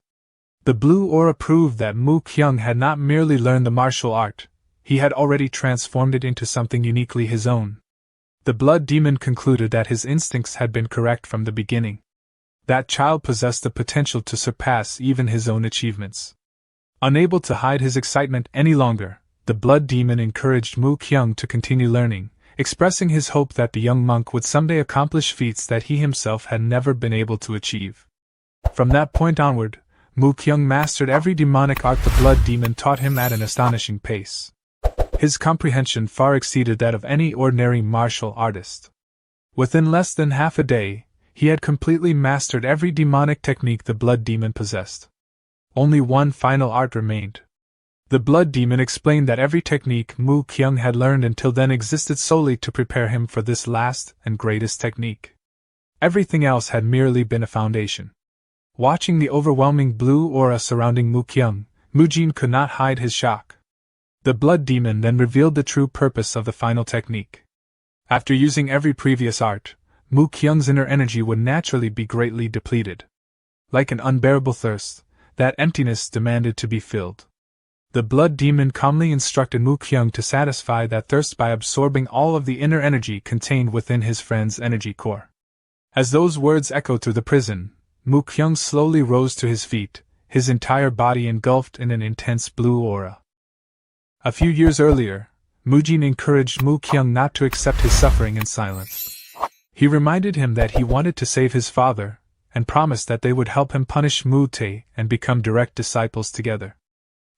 The blue aura proved that Mu Kyung had not merely learned the martial art, he had already transformed it into something uniquely his own. The blood demon concluded that his instincts had been correct from the beginning. That child possessed the potential to surpass even his own achievements. Unable to hide his excitement any longer, the blood demon encouraged Mu Kyung to continue learning, expressing his hope that the young monk would someday accomplish feats that he himself had never been able to achieve. From that point onward, Mu Kyung mastered every demonic art the blood demon taught him at an astonishing pace. His comprehension far exceeded that of any ordinary martial artist. Within less than half a day, he had completely mastered every demonic technique the blood demon possessed. Only one final art remained. The blood demon explained that every technique Mu Kyung had learned until then existed solely to prepare him for this last and greatest technique. Everything else had merely been a foundation. Watching the overwhelming blue aura surrounding Mu Kyung, Mujin could not hide his shock. The blood demon then revealed the true purpose of the final technique. After using every previous art, Mu Kyung's inner energy would naturally be greatly depleted. Like an unbearable thirst, that emptiness demanded to be filled. The blood demon calmly instructed Mu Kyung to satisfy that thirst by absorbing all of the inner energy contained within his friend's energy core. As those words echoed through the prison, Mu Kyung slowly rose to his feet, his entire body engulfed in an intense blue aura. A few years earlier, Mujin encouraged Mu Kyung not to accept his suffering in silence. He reminded him that he wanted to save his father, and promised that they would help him punish Mu Tae and become direct disciples together.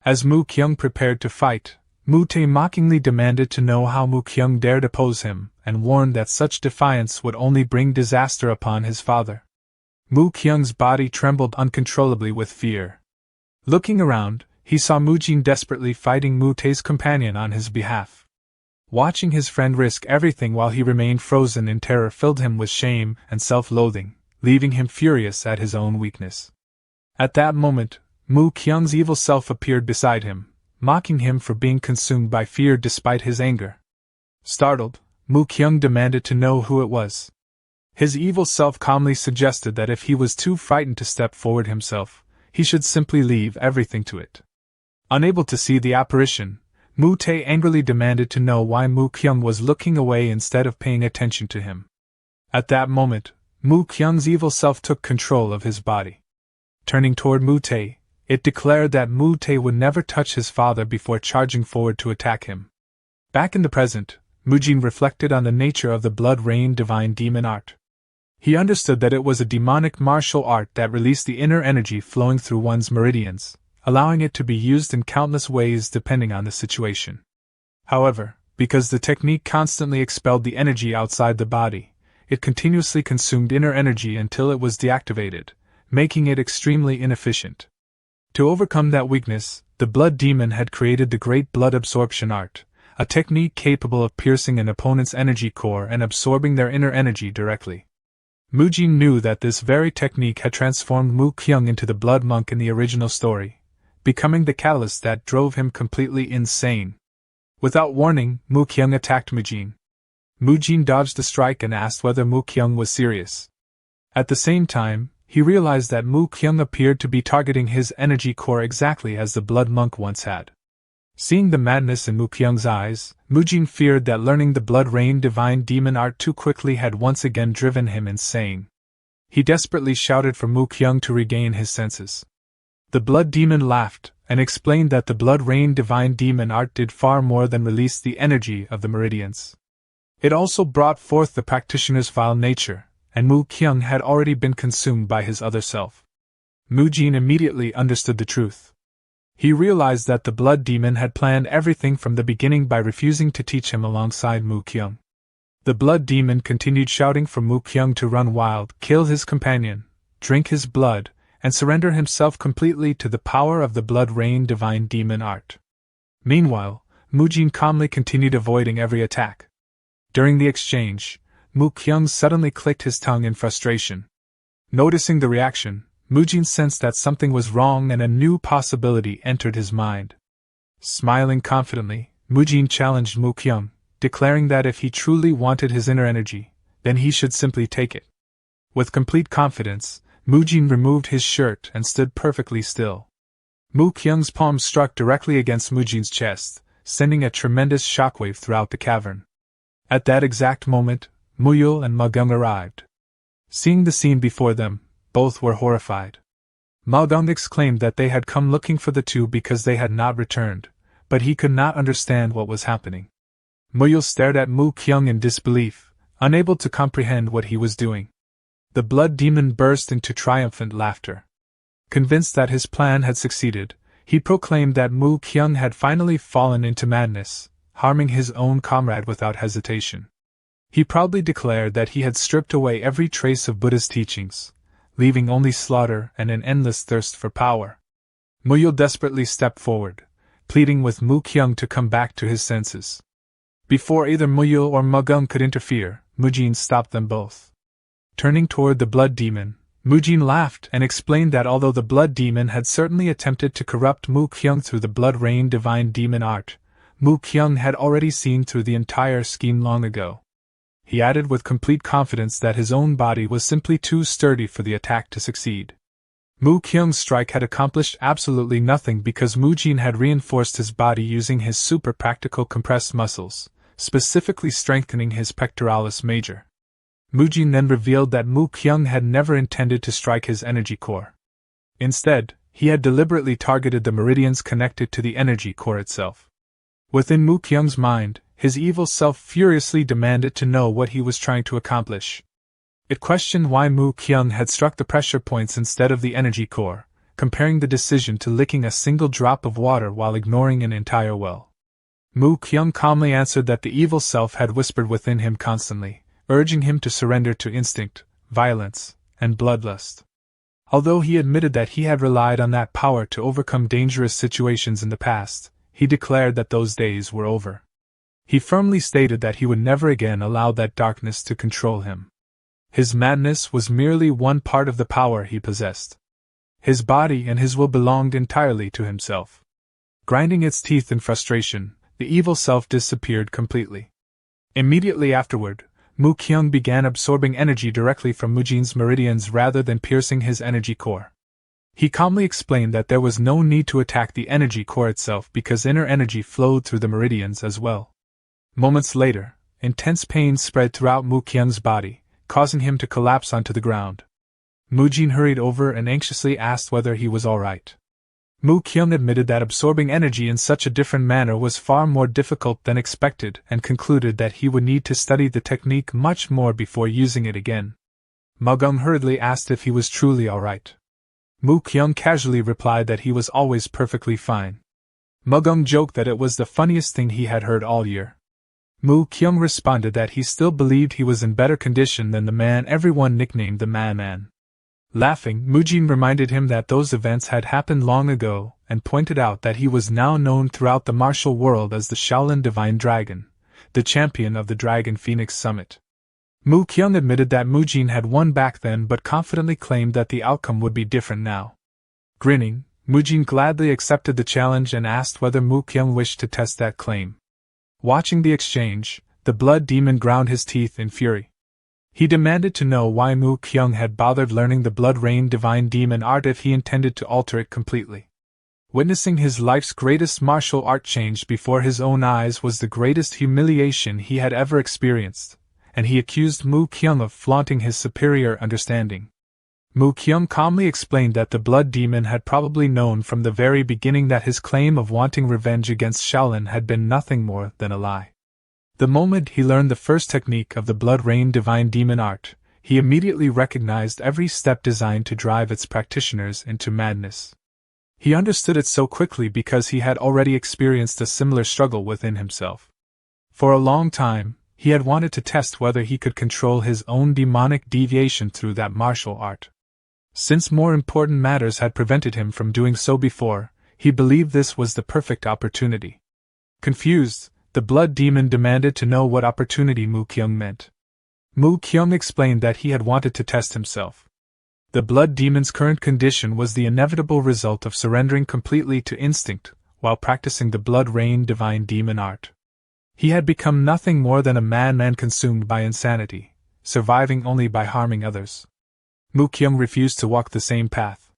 As Mu Kyung prepared to fight, Mu Tae mockingly demanded to know how Mu Kyung dared oppose him, and warned that such defiance would only bring disaster upon his father. Mu Kyung's body trembled uncontrollably with fear. Looking around, he saw Mujin desperately fighting Mu Tae's companion on his behalf. Watching his friend risk everything while he remained frozen in terror filled him with shame and self-loathing, leaving him furious at his own weakness. At that moment, Mu Kyung's evil self appeared beside him, mocking him for being consumed by fear despite his anger. Startled, Mu Kyung demanded to know who it was. His evil self calmly suggested that if he was too frightened to step forward himself, he should simply leave everything to it. Unable to see the apparition, Mu Tae angrily demanded to know why Mu Kyung was looking away instead of paying attention to him. At that moment, Mu Kyung's evil self took control of his body. Turning toward Mu Tae, it declared that Mu Tae would never touch his father before charging forward to attack him. Back in the present, Mujin reflected on the nature of the Blood Rain Divine Demon Art. He understood that it was a demonic martial art that released the inner energy flowing through one's meridians, allowing it to be used in countless ways depending on the situation. However, because the technique constantly expelled the energy outside the body, it continuously consumed inner energy until it was deactivated, making it extremely inefficient. To overcome that weakness, the blood demon had created the Great Blood Absorption Art, a technique capable of piercing an opponent's energy core and absorbing their inner energy directly. Mujin knew that this very technique had transformed Mu Kyung into the blood monk in the original story, becoming the catalyst that drove him completely insane. Without warning, Mu Kyung attacked Mujin. Mujin dodged the strike and asked whether Mu Kyung was serious. At the same time, he realized that Mu Kyung appeared to be targeting his energy core exactly as the blood monk once had. Seeing the madness in Mu Kyung's eyes, Mujin feared that learning the blood rain divine demon art too quickly had once again driven him insane. He desperately shouted for Mu Kyung to regain his senses. The blood demon laughed, and explained that the blood rain divine demon art did far more than release the energy of the meridians. It also brought forth the practitioner's vile nature, and Mu Kyung had already been consumed by his other self. Mujin immediately understood the truth. He realized that the blood demon had planned everything from the beginning by refusing to teach him alongside Mu Kyung. The blood demon continued shouting for Mu Kyung to run wild, kill his companion, drink his blood, and surrender himself completely to the power of the blood rain divine demon art. Meanwhile, Mujin calmly continued avoiding every attack. During the exchange, Mu Kyung suddenly clicked his tongue in frustration. Noticing the reaction, Mujin sensed that something was wrong and a new possibility entered his mind. Smiling confidently, Mujin challenged Mu Kyung, declaring that if he truly wanted his inner energy, then he should simply take it. With complete confidence, Mujin removed his shirt and stood perfectly still. Mu Kyung's palm struck directly against Mujin's chest, sending a tremendous shockwave throughout the cavern. At that exact moment, Muyul and Magung arrived. Seeing the scene before them, both were horrified. Magung exclaimed that they had come looking for the two because they had not returned, but he could not understand what was happening. Muyul stared at Mu Kyung in disbelief, unable to comprehend what he was doing. The blood demon burst into triumphant laughter. Convinced that his plan had succeeded, he proclaimed that Mu Kyung had finally fallen into madness, harming his own comrade without hesitation. He proudly declared that he had stripped away every trace of Buddha's teachings, leaving only slaughter and an endless thirst for power. Muyul desperately stepped forward, pleading with Mu Kyung to come back to his senses. Before either Muyul or Magung could interfere, Mujin stopped them both. Turning toward the blood demon, Mujin laughed and explained that although the blood demon had certainly attempted to corrupt Mu Kyung through the blood rain divine demon art, Mu Kyung had already seen through the entire scheme long ago. He added with complete confidence that his own body was simply too sturdy for the attack to succeed. Mu Kyung's strike had accomplished absolutely nothing because Mujin had reinforced his body using his super practical compressed muscles, specifically strengthening his pectoralis major. Mujin then revealed that Mu Kyung had never intended to strike his energy core. Instead, he had deliberately targeted the meridians connected to the energy core itself. Within Mu Kyung's mind, his evil self furiously demanded to know what he was trying to accomplish. It questioned why Mu Kyung had struck the pressure points instead of the energy core, comparing the decision to licking a single drop of water while ignoring an entire well. Mu Kyung calmly answered that the evil self had whispered within him constantly, urging him to surrender to instinct, violence, and bloodlust. Although he admitted that he had relied on that power to overcome dangerous situations in the past, he declared that those days were over. He firmly stated that he would never again allow that darkness to control him. His madness was merely one part of the power he possessed. His body and his will belonged entirely to himself. Grinding its teeth in frustration, the evil self disappeared completely. Immediately afterward, Mu Kyung began absorbing energy directly from Mujin's meridians rather than piercing his energy core. He calmly explained that there was no need to attack the energy core itself because inner energy flowed through the meridians as well. Moments later, intense pain spread throughout Mu Kyung's body, causing him to collapse onto the ground. Mujin hurried over and anxiously asked whether he was all right. Mu Kyung admitted that absorbing energy in such a different manner was far more difficult than expected and concluded that he would need to study the technique much more before using it again. Magung hurriedly asked if he was truly all right. Mu Kyung casually replied that he was always perfectly fine. Magung joked that it was the funniest thing he had heard all year. Mu Kyung responded that he still believed he was in better condition than the man everyone nicknamed the Man. Laughing, Mujin reminded him that those events had happened long ago, and pointed out that he was now known throughout the martial world as the Shaolin Divine Dragon, the champion of the Dragon Phoenix Summit. Mu Kyung admitted that Mujin had won back then but confidently claimed that the outcome would be different now. Grinning, Mujin gladly accepted the challenge and asked whether Mu Kyung wished to test that claim. Watching the exchange, the blood demon ground his teeth in fury. He demanded to know why Mu Kyung had bothered learning the Blood Rain Divine Demon art if he intended to alter it completely. Witnessing his life's greatest martial art change before his own eyes was the greatest humiliation he had ever experienced, and he accused Mu Kyung of flaunting his superior understanding. Mu Kyung calmly explained that the Blood Demon had probably known from the very beginning that his claim of wanting revenge against Shaolin had been nothing more than a lie. The moment he learned the first technique of the Blood Rain Divine Demon art, he immediately recognized every step designed to drive its practitioners into madness. He understood it so quickly because he had already experienced a similar struggle within himself. For a long time, he had wanted to test whether he could control his own demonic deviation through that martial art. Since more important matters had prevented him from doing so before, he believed this was the perfect opportunity. Confused, the Blood Demon demanded to know what opportunity Mu Kyung meant. Mu Kyung explained that he had wanted to test himself. The Blood Demon's current condition was the inevitable result of surrendering completely to instinct while practicing the Blood Rain Divine Demon art. He had become nothing more than a madman consumed by insanity, surviving only by harming others. Mu Kyung refused to walk the same path.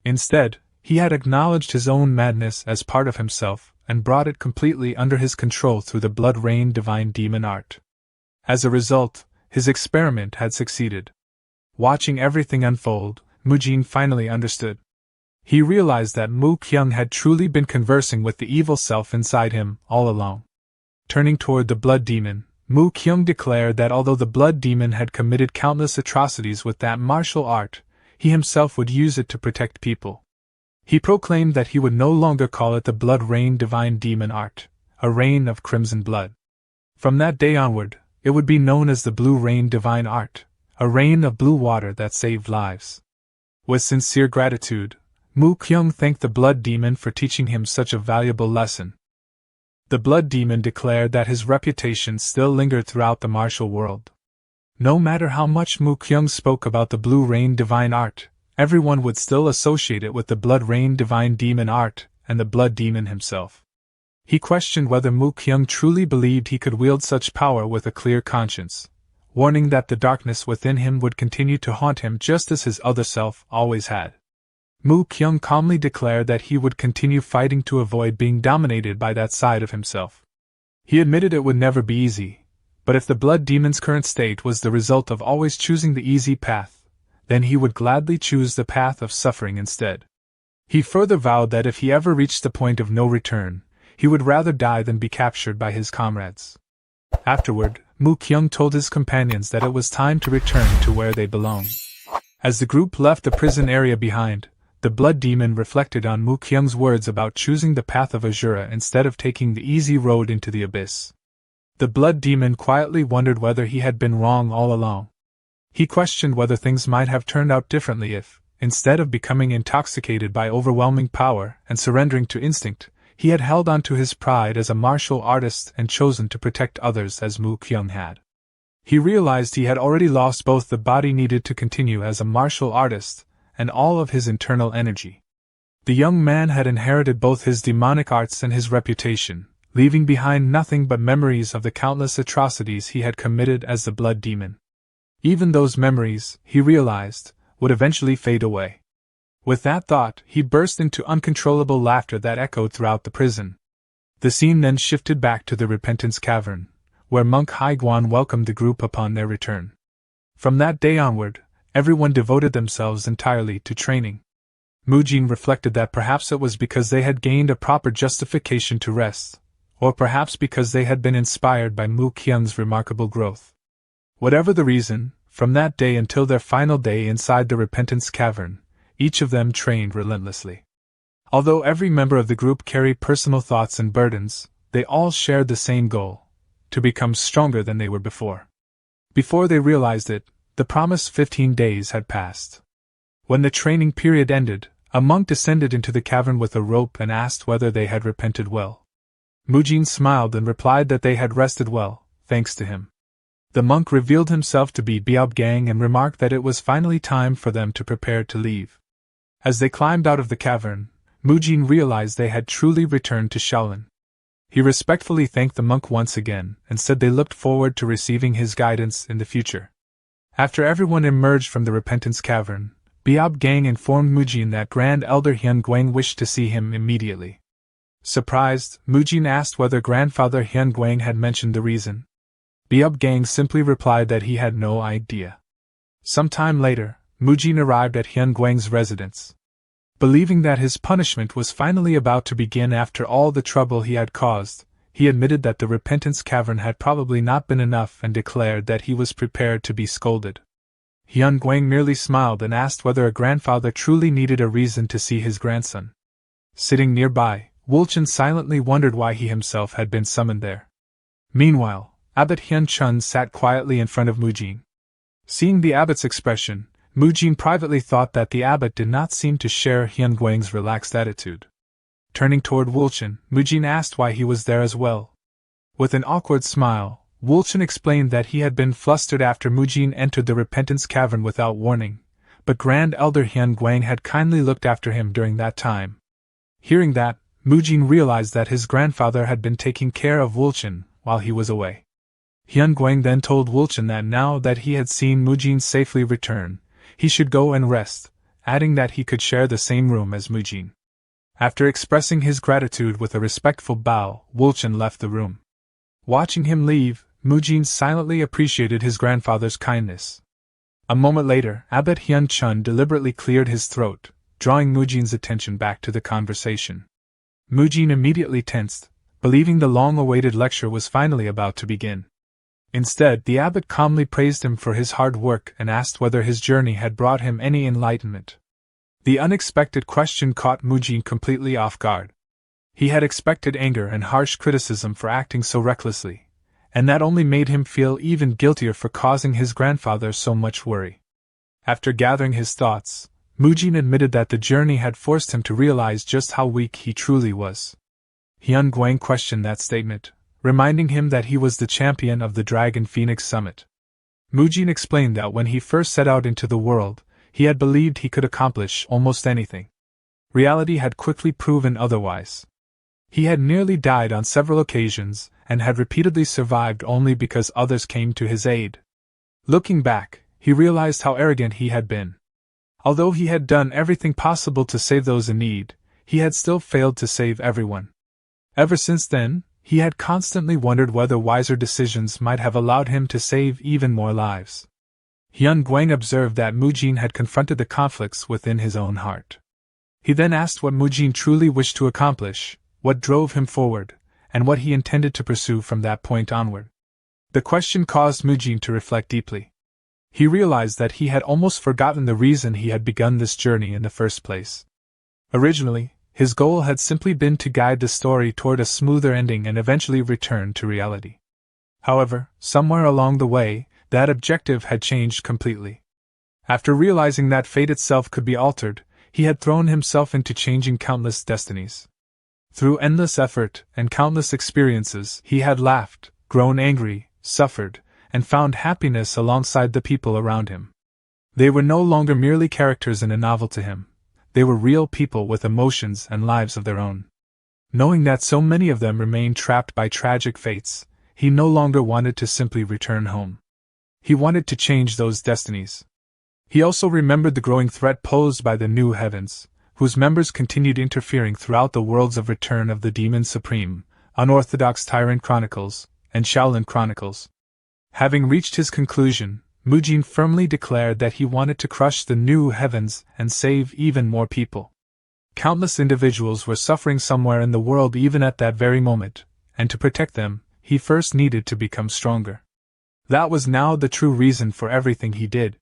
Instead, he had acknowledged his own madness as part of himself and brought it completely under his control through the Blood Rain Divine Demon art. As a result, his experiment had succeeded. Watching everything unfold, Mujin finally understood. He realized that Mu Kyung had truly been conversing with the evil self inside him all along. Turning toward the Blood Demon, Mu Kyung declared that although the Blood Demon had committed countless atrocities with that martial art, he himself would use it to protect people. He proclaimed that he would no longer call it the Blood Rain Divine Demon art, a rain of crimson blood. From that day onward, it would be known as the Blue Rain Divine art, a rain of blue water that saved lives. With sincere gratitude, Mu Kyung thanked the Blood Demon for teaching him such a valuable lesson. The Blood Demon declared that his reputation still lingered throughout the martial world. No matter how much Mu Kyung spoke about the Blue Rain Divine art, everyone would still associate it with the Blood Rain Divine Demon art and the Blood Demon himself. He questioned whether Mu Kyung truly believed he could wield such power with a clear conscience, warning that the darkness within him would continue to haunt him just as his other self always had. Mu Kyung calmly declared that he would continue fighting to avoid being dominated by that side of himself. He admitted it would never be easy, but if the Blood Demon's current state was the result of always choosing the easy path, then he would gladly choose the path of suffering instead. He further vowed that if he ever reached the point of no return, he would rather die than be captured by his comrades. Afterward, Mu Kyung told his companions that it was time to return to where they belong. As the group left the prison area behind, the Blood Demon reflected on Mu Kyung's words about choosing the path of Asura instead of taking the easy road into the abyss. The Blood Demon quietly wondered whether he had been wrong all along. He questioned whether things might have turned out differently if, instead of becoming intoxicated by overwhelming power and surrendering to instinct, he had held on to his pride as a martial artist and chosen to protect others as Mu Kyung had. He realized he had already lost both the body needed to continue as a martial artist and all of his internal energy. The young man had inherited both his demonic arts and his reputation, leaving behind nothing but memories of the countless atrocities he had committed as the Blood Demon. Even those memories, he realized, would eventually fade away. With that thought, he burst into uncontrollable laughter that echoed throughout the prison. The scene then shifted back to the Repentance Cavern, where Monk Haiguan welcomed the group upon their return. From that day onward, everyone devoted themselves entirely to training. Mujin reflected that perhaps it was because they had gained a proper justification to rest, or perhaps because they had been inspired by Mu Kyung's remarkable growth. Whatever the reason, from that day until their final day inside the Repentance Cavern, each of them trained relentlessly. Although every member of the group carried personal thoughts and burdens, they all shared the same goal: to become stronger than they were before. Before they realized it, the promised 15 days had passed. When the training period ended, A monk descended into the cavern with a rope and asked whether they had repented well. Mujin smiled and replied that they had rested well, thanks to him. The monk revealed himself to be Biao and remarked that it was finally time for them to prepare to leave. As they climbed out of the cavern, Mujin realized they had truly returned to Shaolin. He respectfully thanked the monk once again and said they looked forward to receiving his guidance in the future. After everyone emerged from the Repentance Cavern, Biao informed Mujin that Grand Elder Hyun Guang wished to see him immediately. Surprised, Mujin asked whether Grandfather Hyun Guang had mentioned the reason. Biao simply replied that he had no idea. Some time later, Mujin arrived at Hyun Guang's residence. Believing that his punishment was finally about to begin after all the trouble he had caused, he admitted that the Repentance Cavern had probably not been enough and declared that he was prepared to be scolded. Hyun Guang merely smiled and asked whether a grandfather truly needed a reason to see his grandson. Sitting nearby, Wulchen silently wondered why he himself had been summoned there. Meanwhile, Abbot Hyun Chun sat quietly in front of Mujin. Seeing the abbot's expression, Mujin privately thought that the abbot did not seem to share Hyun Guang's relaxed attitude. Turning toward Wulchen, Mujin asked why he was there as well. With an awkward smile, Wulchen explained that he had been flustered after Mujin entered the Repentance Cavern without warning, but Grand Elder Hyun Guang had kindly looked after him during that time. Hearing that, Mujin realized that his grandfather had been taking care of Wulchen while he was away. Hyun Guang then told Wulchen that now that he had seen Mujin safely return, he should go and rest, adding that he could share the same room as Mujin. After expressing his gratitude with a respectful bow, Wulchen left the room. Watching him leave, Mujin silently appreciated his grandfather's kindness. A moment later, Abbot Hyun Chun deliberately cleared his throat, drawing Mujin's attention back to the conversation. Mujin immediately tensed, believing the long-awaited lecture was finally about to begin. Instead, the abbot calmly praised him for his hard work and asked whether his journey had brought him any enlightenment. The unexpected question caught Mujin completely off guard. He had expected anger and harsh criticism for acting so recklessly, and that only made him feel even guiltier for causing his grandfather so much worry. After gathering his thoughts, Mujin admitted that the journey had forced him to realize just how weak he truly was. Hyun Guang questioned that statement, reminding him that he was the champion of the Dragon Phoenix Summit. Mujin explained that when he first set out into the world, he had believed he could accomplish almost anything. Reality had quickly proven otherwise. He had nearly died on several occasions, and had repeatedly survived only because others came to his aid. Looking back, he realized how arrogant he had been. Although he had done everything possible to save those in need, he had still failed to save everyone. Ever since then, he had constantly wondered whether wiser decisions might have allowed him to save even more lives. Hyun Guang observed that Mujin had confronted the conflicts within his own heart. He then asked what Mujin truly wished to accomplish, what drove him forward, and what he intended to pursue from that point onward. The question caused Mujin to reflect deeply. He realized that he had almost forgotten the reason he had begun this journey in the first place. Originally, his goal had simply been to guide the story toward a smoother ending and eventually return to reality. However, somewhere along the way, that objective had changed completely. After realizing that fate itself could be altered, he had thrown himself into changing countless destinies. Through endless effort and countless experiences, he had laughed, grown angry, suffered, and found happiness alongside the people around him. They were no longer merely characters in a novel to him. They were real people with emotions and lives of their own. Knowing that so many of them remained trapped by tragic fates, he no longer wanted to simply return home. He wanted to change those destinies. He also remembered the growing threat posed by the New Heavens, whose members continued interfering throughout the worlds of Return of the Demon Supreme, Unorthodox Tyrant Chronicles, and Shaolin Chronicles. Having reached his conclusion, Mujin firmly declared that he wanted to crush the New Heavens and save even more people. Countless individuals were suffering somewhere in the world even at that very moment, and to protect them, he first needed to become stronger. That was now the true reason for everything he did.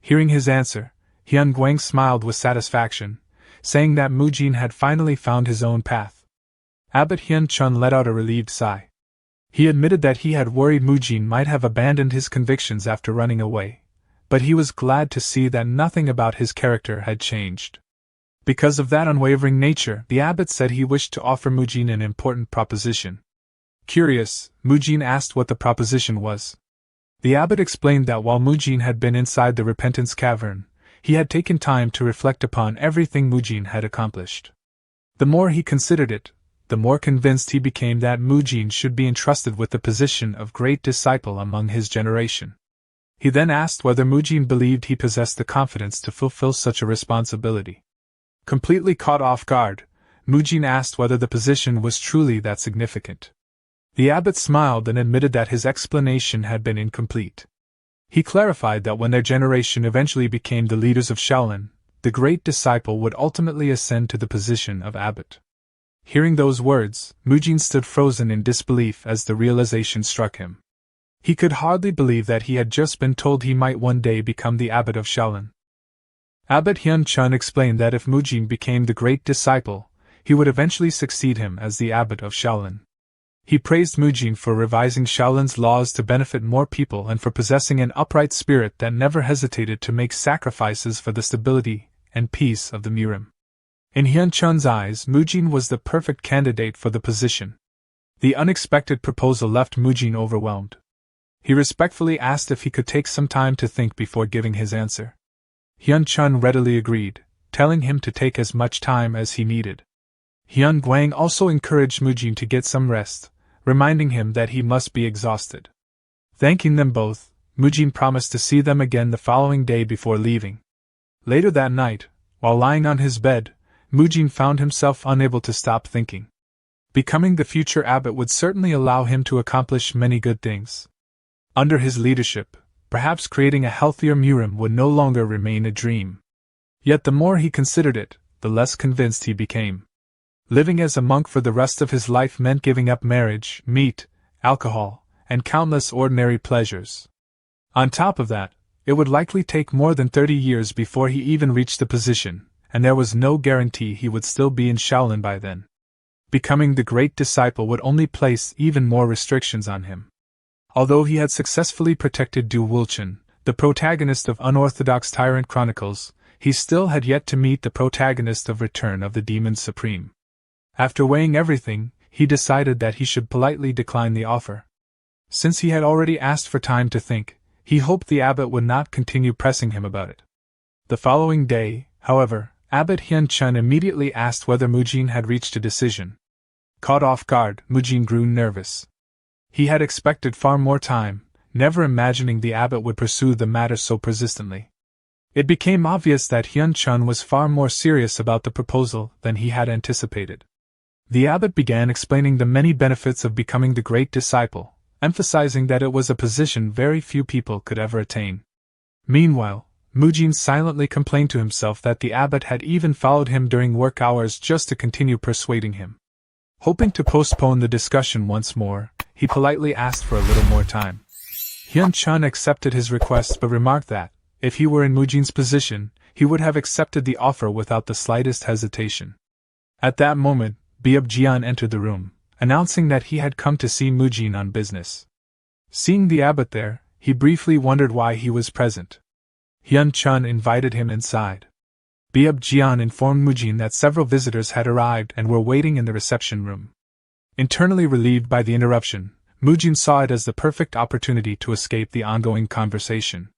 Hearing his answer, Hyun Guang smiled with satisfaction, saying that Mujin had finally found his own path. Abbot Hyun Chun let out a relieved sigh. He admitted that he had worried Mujin might have abandoned his convictions after running away, but he was glad to see that nothing about his character had changed. Because of that unwavering nature, the abbot said he wished to offer Mujin an important proposition. Curious, Mujin asked what the proposition was. The abbot explained that while Mujin had been inside the repentance cavern, he had taken time to reflect upon everything Mujin had accomplished. The more he considered it, the more convinced he became that Mujin should be entrusted with the position of great disciple among his generation. He then asked whether Mujin believed he possessed the confidence to fulfill such a responsibility. Completely caught off guard, Mujin asked whether the position was truly that significant. The abbot smiled and admitted that his explanation had been incomplete. He clarified that when their generation eventually became the leaders of Shaolin, the great disciple would ultimately ascend to the position of abbot. Hearing those words, Mujin stood frozen in disbelief as the realization struck him. He could hardly believe that he had just been told he might one day become the abbot of Shaolin. Abbot Hyun Chun explained that if Mujin became the great disciple, he would eventually succeed him as the abbot of Shaolin. He praised Mujin for revising Shaolin's laws to benefit more people and for possessing an upright spirit that never hesitated to make sacrifices for the stability and peace of the Murim. In Hyun Chun's eyes, Mujin was the perfect candidate for the position. The unexpected proposal left Mujin overwhelmed. He respectfully asked if he could take some time to think before giving his answer. Hyun Chun readily agreed, telling him to take as much time as he needed. Hyun Guang also encouraged Mujin to get some rest, reminding him that he must be exhausted. Thanking them both, Mujin promised to see them again the following day before leaving. Later that night, while lying on his bed, Mujin found himself unable to stop thinking. Becoming the future abbot would certainly allow him to accomplish many good things. Under his leadership, perhaps creating a healthier Murim would no longer remain a dream. Yet the more he considered it, the less convinced he became. Living as a monk for the rest of his life meant giving up marriage, meat, alcohol, and countless ordinary pleasures. On top of that, it would likely take more than 30 years before he even reached the position, and there was no guarantee he would still be in Shaolin by then. Becoming the great disciple would only place even more restrictions on him. Although he had successfully protected Du Wulchen, the protagonist of Unorthodox Tyrant Chronicles, he still had yet to meet the protagonist of Return of the Demon Supreme. After weighing everything, he decided that he should politely decline the offer. Since he had already asked for time to think, he hoped the abbot would not continue pressing him about it. The following day, however, Abbot Hyun Chun immediately asked whether Mujin had reached a decision. Caught off guard, Mujin grew nervous. He had expected far more time, never imagining the abbot would pursue the matter so persistently. It became obvious that Hyun Chun was far more serious about the proposal than he had anticipated. The abbot began explaining the many benefits of becoming the great disciple, emphasizing that it was a position very few people could ever attain. Meanwhile, Mujin silently complained to himself that the abbot had even followed him during work hours just to continue persuading him. Hoping to postpone the discussion once more, he politely asked for a little more time. Hyun Chun accepted his request but remarked that, if he were in Mujin's position, he would have accepted the offer without the slightest hesitation. At that moment, Beob Jian entered the room, announcing that he had come to see Mujin on business. Seeing the abbot there, he briefly wondered why he was present. Hyun Chun invited him inside. Beob Jian informed Mujin that several visitors had arrived and were waiting in the reception room. Internally relieved by the interruption, Mujin saw it as the perfect opportunity to escape the ongoing conversation.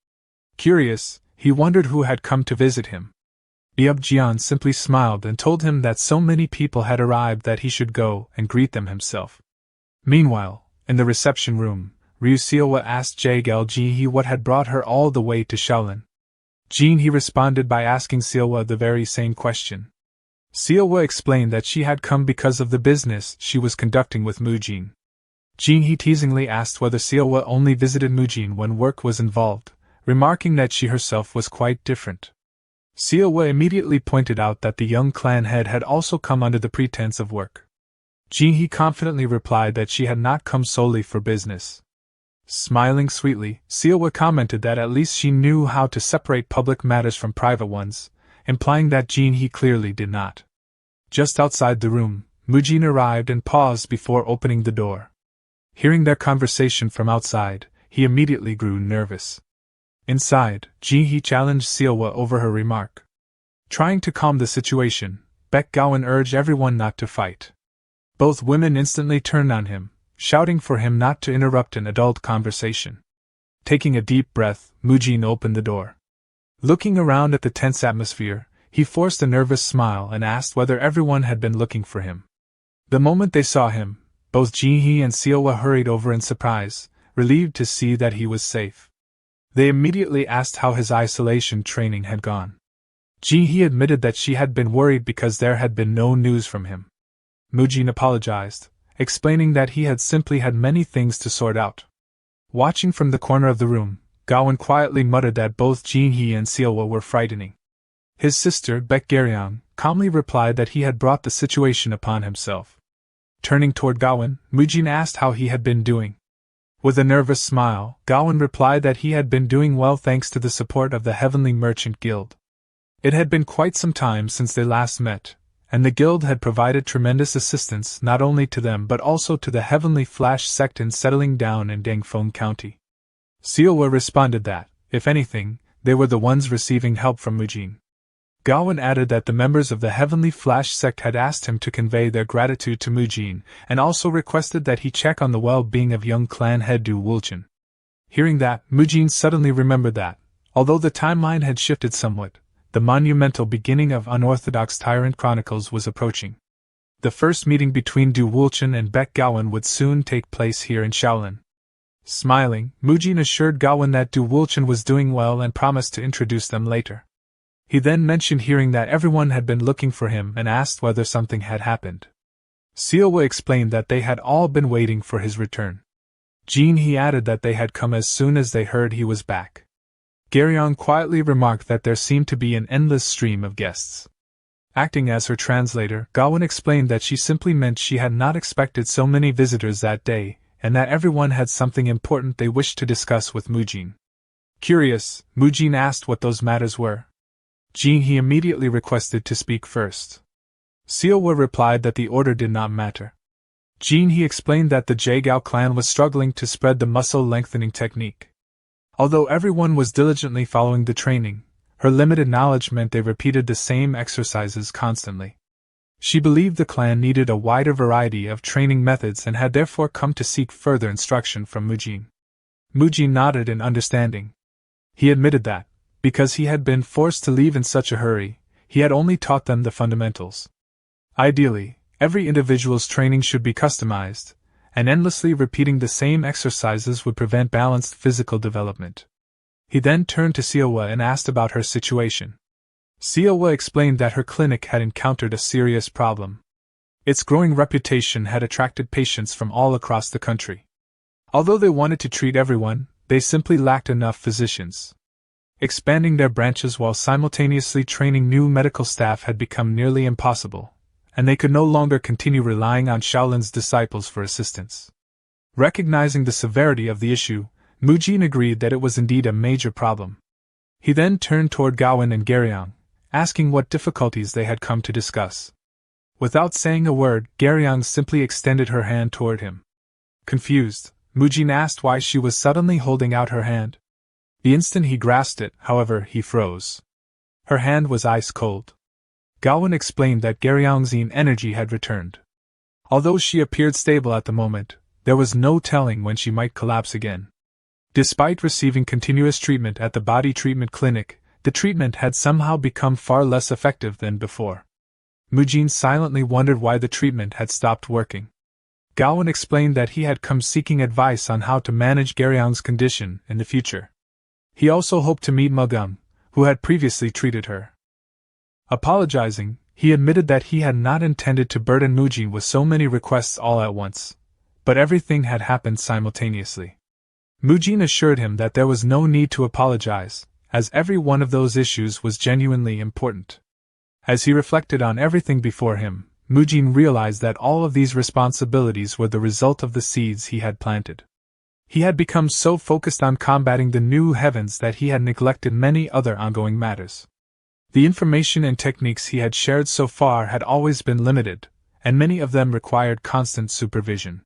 Curious, he wondered who had come to visit him. Beob Jian simply smiled and told him that so many people had arrived that he should go and greet them himself. Meanwhile, in the reception room, Ryu Seowa asked Jaegel Ji what had brought her all the way to Shaolin. Jin he responded by asking Seowa the very same question. Seowa explained that she had come because of the business she was conducting with Mujin. Jin he teasingly asked whether Seowa only visited Mujin when work was involved, remarking that she herself was quite different. Seowa immediately pointed out that the young clan head had also come under the pretense of work. Jin he confidently replied that she had not come solely for business. Smiling sweetly, Seowa commented that at least she knew how to separate public matters from private ones, implying that Jin he clearly did not. Just outside the room, Mujin arrived and paused before opening the door. Hearing their conversation from outside, he immediately grew nervous. Inside, Jin he challenged Seowa over her remark. Trying to calm the situation, Baek Gowon urged everyone not to fight. Both women instantly turned on him, shouting for him not to interrupt an adult conversation. Taking a deep breath, Mujin opened the door. Looking around at the tense atmosphere, he forced a nervous smile and asked whether everyone had been looking for him. The moment they saw him, both Jinhee and Seowa hurried over in surprise, relieved to see that he was safe. They immediately asked how his isolation training had gone. Jinhee admitted that she had been worried because there had been no news from him. Mujin apologized, explaining that he had simply had many things to sort out. Watching from the corner of the room, Gowon quietly muttered that both Jinhee and Seowa were frightening. His sister, Baek Garyong, calmly replied that he had brought the situation upon himself. Turning toward Gowon, Mujin asked how he had been doing. With a nervous smile, Gowon replied that he had been doing well thanks to the support of the Heavenly Merchant Guild. It had been quite some time since they last met, and the guild had provided tremendous assistance not only to them but also to the Heavenly Flash sect in settling down in Dangfeng County. Seowa responded that, if anything, they were the ones receiving help from Mujin. Gowon added that the members of the Heavenly Flash sect had asked him to convey their gratitude to Mujin, and also requested that he check on the well-being of young clan head Du Wulchen. Hearing that, Mujin suddenly remembered that, although the timeline had shifted somewhat, the monumental beginning of Unorthodox Tyrant Chronicles was approaching. The first meeting between Du Wulchen and Baek Gowon would soon take place here in Shaolin. Smiling, Mujin assured Gowon that Du Wulchen was doing well and promised to introduce them later. He then mentioned hearing that everyone had been looking for him and asked whether something had happened. Seowa explained that they had all been waiting for his return. Jinhee added that they had come as soon as they heard he was back. Garyong quietly remarked that there seemed to be an endless stream of guests. Acting as her translator, Gowon explained that she simply meant she had not expected so many visitors that day, and that everyone had something important they wished to discuss with Mujin. Curious, Mujin asked what those matters were. Jinhee immediately requested to speak first. Seowa replied that the order did not matter. Jinhee explained that the Jaegao clan was struggling to spread the muscle-lengthening technique. Although everyone was diligently following the training, her limited knowledge meant they repeated the same exercises constantly. She believed the clan needed a wider variety of training methods and had therefore come to seek further instruction from Mujin. Mujin nodded in understanding. He admitted that, because he had been forced to leave in such a hurry, he had only taught them the fundamentals. Ideally, every individual's training should be customized, and endlessly repeating the same exercises would prevent balanced physical development. He then turned to Seowa and asked about her situation. Seowa explained that her clinic had encountered a serious problem. Its growing reputation had attracted patients from all across the country. Although they wanted to treat everyone, they simply lacked enough physicians. Expanding their branches while simultaneously training new medical staff had become nearly impossible, and they could no longer continue relying on Shaolin's disciples for assistance. Recognizing the severity of the issue, Mujin agreed that it was indeed a major problem. He then turned toward Gowon and Garyong, asking what difficulties they had come to discuss. Without saying a word, Garyong simply extended her hand toward him. Confused, Mujin asked why she was suddenly holding out her hand. The instant he grasped it, however, he froze. Her hand was ice cold. Gowon explained that Garyong's energy had returned. Although she appeared stable at the moment, there was no telling when she might collapse again. Despite receiving continuous treatment at the body treatment clinic, the treatment had somehow become far less effective than before. Mujin silently wondered why the treatment had stopped working. Gowon explained that he had come seeking advice on how to manage Garyong's condition in the future. He also hoped to meet Magum, who had previously treated her. Apologizing, he admitted that he had not intended to burden Mujin with so many requests all at once, but everything had happened simultaneously. Mujin assured him that there was no need to apologize, as every one of those issues was genuinely important. As he reflected on everything before him, Mujin realized that all of these responsibilities were the result of the seeds he had planted. He had become so focused on combating the new heavens that he had neglected many other ongoing matters. The information and techniques he had shared so far had always been limited, and many of them required constant supervision.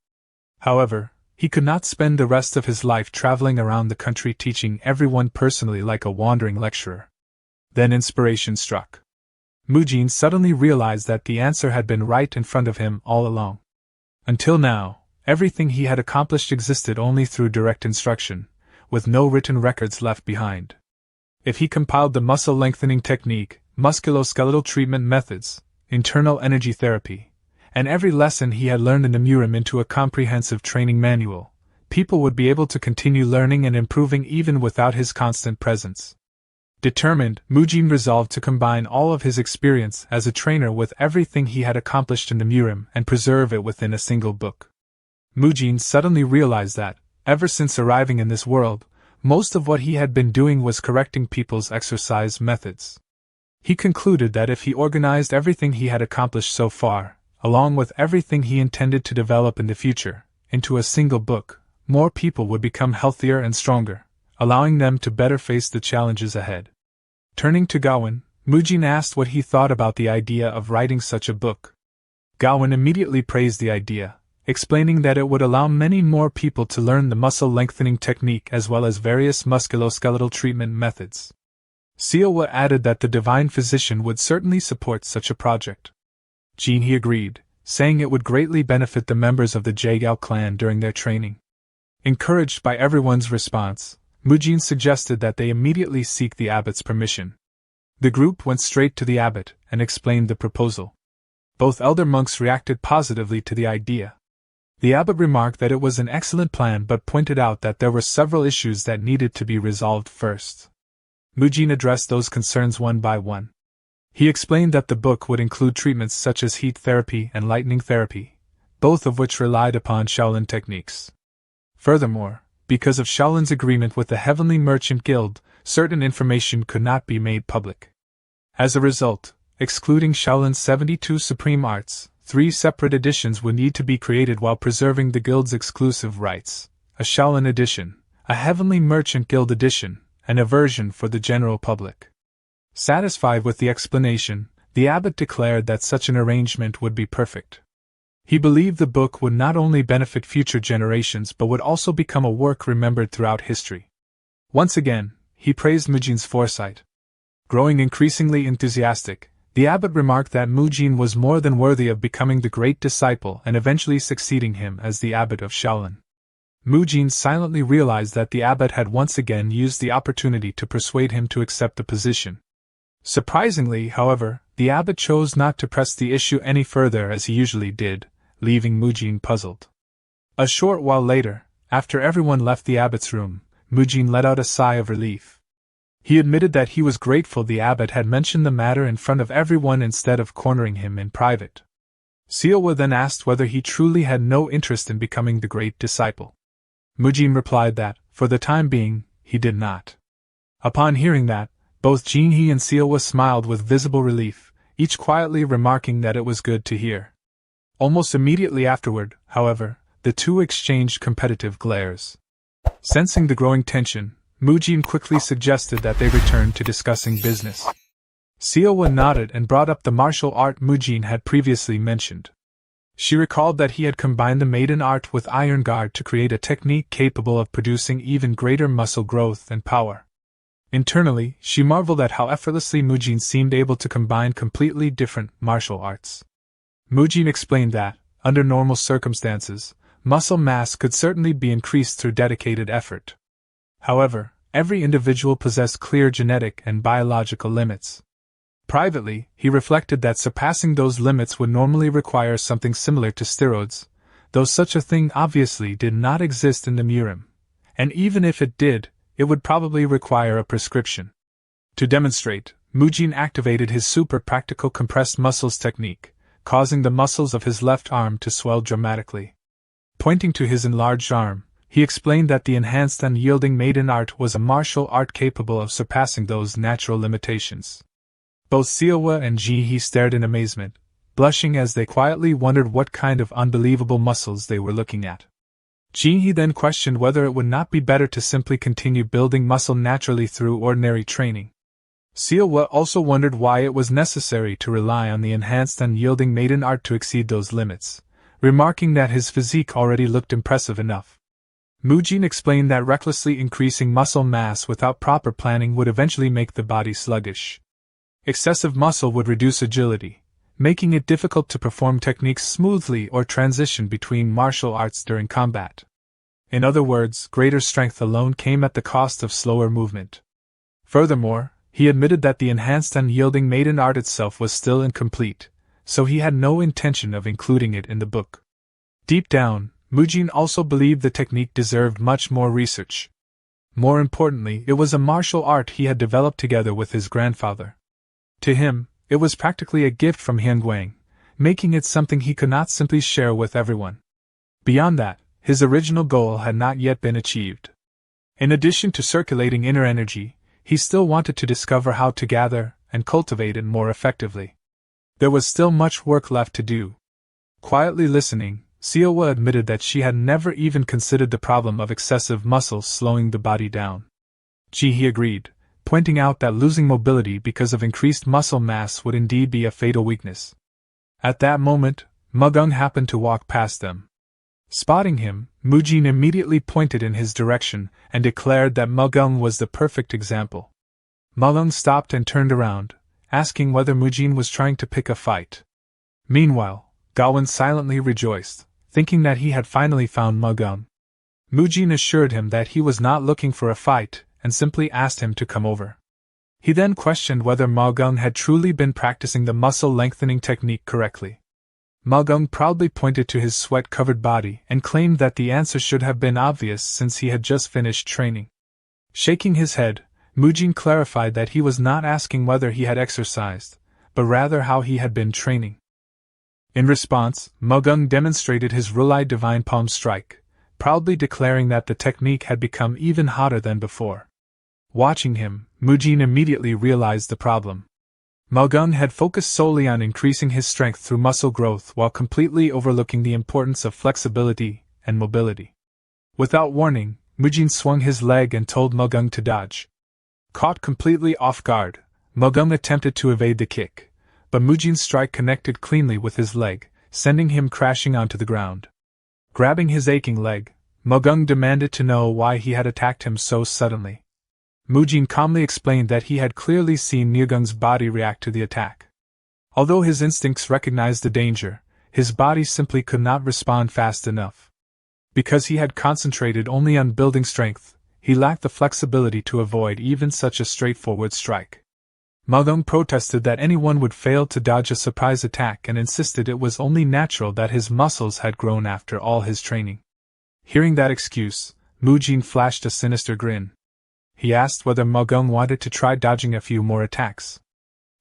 However, he could not spend the rest of his life traveling around the country teaching everyone personally like a wandering lecturer. Then inspiration struck. Mujin suddenly realized that the answer had been right in front of him all along. Until now, everything he had accomplished existed only through direct instruction, with no written records left behind. If he compiled the muscle lengthening technique, musculoskeletal treatment methods, internal energy therapy, and every lesson he had learned in the Murim into a comprehensive training manual, people would be able to continue learning and improving even without his constant presence. Determined, Mujin resolved to combine all of his experience as a trainer with everything he had accomplished in the Murim and preserve it within a single book. Mujin suddenly realized that, ever since arriving in this world, most of what he had been doing was correcting people's exercise methods. He concluded that if he organized everything he had accomplished so far, along with everything he intended to develop in the future, into a single book, more people would become healthier and stronger, allowing them to better face the challenges ahead. Turning to Gawain, Mujin asked what he thought about the idea of writing such a book. Gawain immediately praised the idea, explaining that it would allow many more people to learn the muscle lengthening technique as well as various musculoskeletal treatment methods. Siwa added that the divine physician would certainly support such a project. Jinhee agreed, saying it would greatly benefit the members of the Jaegao clan during their training. Encouraged by everyone's response, Mujin suggested that they immediately seek the abbot's permission. The group went straight to the abbot and explained the proposal. Both elder monks reacted positively to the idea. The abbot remarked that it was an excellent plan but pointed out that there were several issues that needed to be resolved first. Mujin addressed those concerns one by one. He explained that the book would include treatments such as heat therapy and lightning therapy, both of which relied upon Shaolin techniques. Furthermore, because of Shaolin's agreement with the Heavenly Merchant Guild, certain information could not be made public. As a result, excluding Shaolin's 72 supreme arts, 3 separate editions would need to be created while preserving the Guild's exclusive rights: a Shaolin edition, a Heavenly Merchant Guild edition, and a version for the general public. Satisfied with the explanation, the abbot declared that such an arrangement would be perfect. He believed the book would not only benefit future generations but would also become a work remembered throughout history. Once again, he praised Mujin's foresight. Growing increasingly enthusiastic, the abbot remarked that Mujin was more than worthy of becoming the great disciple and eventually succeeding him as the abbot of Shaolin. Mujin silently realized that the abbot had once again used the opportunity to persuade him to accept the position. Surprisingly, however, the abbot chose not to press the issue any further as he usually did, leaving Mujin puzzled. A short while later, after everyone left the abbot's room, Mujin let out a sigh of relief. He admitted that he was grateful the abbot had mentioned the matter in front of everyone instead of cornering him in private. Siwa then asked whether he truly had no interest in becoming the great disciple. Mujin replied that, for the time being, he did not. Upon hearing that, both Jinhee and Siwa smiled with visible relief, each quietly remarking that it was good to hear. Almost immediately afterward, however, the two exchanged competitive glares. Sensing the growing tension, Mujin quickly suggested that they return to discussing business. Siwa nodded and brought up the martial art Mujin had previously mentioned. She recalled that he had combined the maiden art with Iron Guard to create a technique capable of producing even greater muscle growth and power. Internally, she marveled at how effortlessly Mujin seemed able to combine completely different martial arts. Mujin explained that, under normal circumstances, muscle mass could certainly be increased through dedicated effort. However, every individual possessed clear genetic and biological limits. Privately, he reflected that surpassing those limits would normally require something similar to steroids, though such a thing obviously did not exist in the Murim, and even if it did, it would probably require a prescription. To demonstrate, Mujin activated his super practical compressed muscles technique, causing the muscles of his left arm to swell dramatically. Pointing to his enlarged arm, he explained that the enhanced unyielding maiden art was a martial art capable of surpassing those natural limitations. Both Siwa and Jinhee stared in amazement, blushing as they quietly wondered what kind of unbelievable muscles they were looking at. Jinhee then questioned whether it would not be better to simply continue building muscle naturally through ordinary training. Siwa also wondered why it was necessary to rely on the enhanced unyielding maiden art to exceed those limits, remarking that his physique already looked impressive enough. Mujin explained that recklessly increasing muscle mass without proper planning would eventually make the body sluggish. Excessive muscle would reduce agility, making it difficult to perform techniques smoothly or transition between martial arts during combat. In other words, greater strength alone came at the cost of slower movement. Furthermore, he admitted that the enhanced unyielding maiden art itself was still incomplete, so he had no intention of including it in the book. Deep down, Mujin also believed the technique deserved much more research. More importantly, it was a martial art he had developed together with his grandfather. To him, it was practically a gift from Hyunguang, making it something he could not simply share with everyone. Beyond that, his original goal had not yet been achieved. In addition to circulating inner energy, he still wanted to discover how to gather and cultivate it more effectively. There was still much work left to do. Quietly listening, Seowa admitted that she had never even considered the problem of excessive muscle slowing the body down. He agreed, pointing out that losing mobility because of increased muscle mass would indeed be a fatal weakness. At that moment, Mugung happened to walk past them. Spotting him, Mujin immediately pointed in his direction and declared that Mugung was the perfect example. Mugung stopped and turned around, asking whether Mujin was trying to pick a fight. Meanwhile, Gawain silently rejoiced, thinking that he had finally found Mugung. Mujin assured him that he was not looking for a fight and simply asked him to come over. He then questioned whether Mugung had truly been practicing the muscle lengthening technique correctly. Mugung proudly pointed to his sweat-covered body and claimed that the answer should have been obvious since he had just finished training. Shaking his head, Mujin clarified that he was not asking whether he had exercised, but rather how he had been training. In response, Mugung demonstrated his Rulai Divine Palm Strike, proudly declaring that the technique had become even hotter than before. Watching him, Mujin immediately realized the problem. Mugung had focused solely on increasing his strength through muscle growth while completely overlooking the importance of flexibility and mobility. Without warning, Mujin swung his leg and told Mugung to dodge. Caught completely off guard, Mugung attempted to evade the kick, but Mujin's strike connected cleanly with his leg, sending him crashing onto the ground. Grabbing his aching leg, Mugung demanded to know why he had attacked him so suddenly. Mujin calmly explained that he had clearly seen Mugung's body react to the attack. Although his instincts recognized the danger, his body simply could not respond fast enough. Because he had concentrated only on building strength, he lacked the flexibility to avoid even such a straightforward strike. Mugung protested that anyone would fail to dodge a surprise attack and insisted it was only natural that his muscles had grown after all his training. Hearing that excuse, Mujin flashed a sinister grin. He asked whether Mugung wanted to try dodging a few more attacks.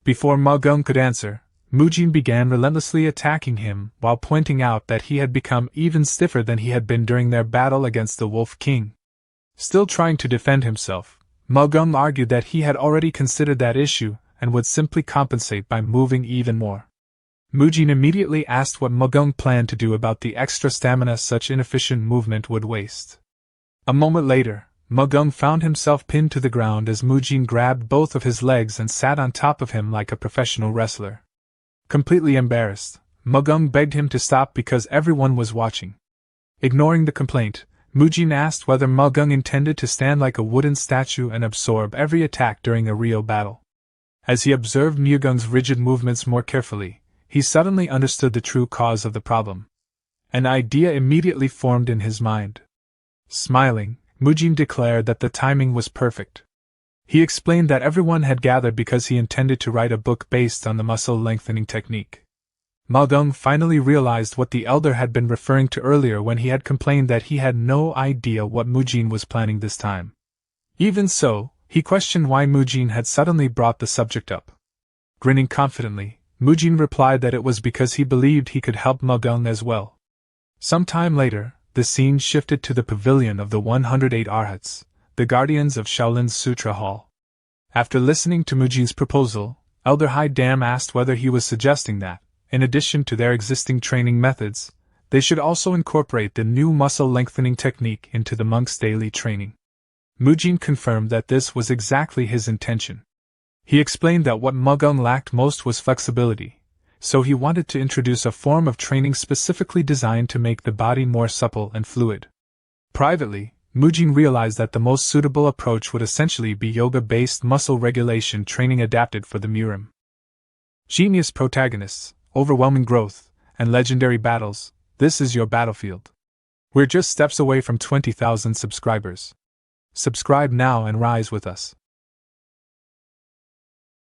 Before Mugung could answer, Mujin began relentlessly attacking him while pointing out that he had become even stiffer than he had been during their battle against the Wolf King. Still trying to defend himself, Mugung argued that he had already considered that issue and would simply compensate by moving even more. Mujin immediately asked what Mugung planned to do about the extra stamina such inefficient movement would waste. A moment later, Mugung found himself pinned to the ground as Mujin grabbed both of his legs and sat on top of him like a professional wrestler. Completely embarrassed, Mugung begged him to stop because everyone was watching. Ignoring the complaint, Mujin asked whether Mugung intended to stand like a wooden statue and absorb every attack during a real battle. As he observed Mugung's rigid movements more carefully, he suddenly understood the true cause of the problem. An idea immediately formed in his mind. Smiling, Mujin declared that the timing was perfect. He explained that everyone had gathered because he intended to write a book based on the muscle lengthening technique. Mugung finally realized what the elder had been referring to earlier when he had complained that he had no idea what Mujin was planning this time. Even so, he questioned why Mujin had suddenly brought the subject up. Grinning confidently, Mujin replied that it was because he believed he could help Mugung as well. Some time later, the scene shifted to the pavilion of the 108 Arhats, the guardians of Shaolin's Sutra Hall. After listening to Mujin's proposal, Elder Hai Dam asked whether he was suggesting that, in addition to their existing training methods, they should also incorporate the new muscle lengthening technique into the monks' daily training. Mujin confirmed that this was exactly his intention. He explained that what Mugung lacked most was flexibility, so he wanted to introduce a form of training specifically designed to make the body more supple and fluid. Privately, Mujin realized that the most suitable approach would essentially be yoga-based muscle regulation training adapted for the Murim. Genius protagonists, overwhelming growth, and legendary battles, this is your battlefield. We're just steps away from 20,000 subscribers. Subscribe now and rise with us.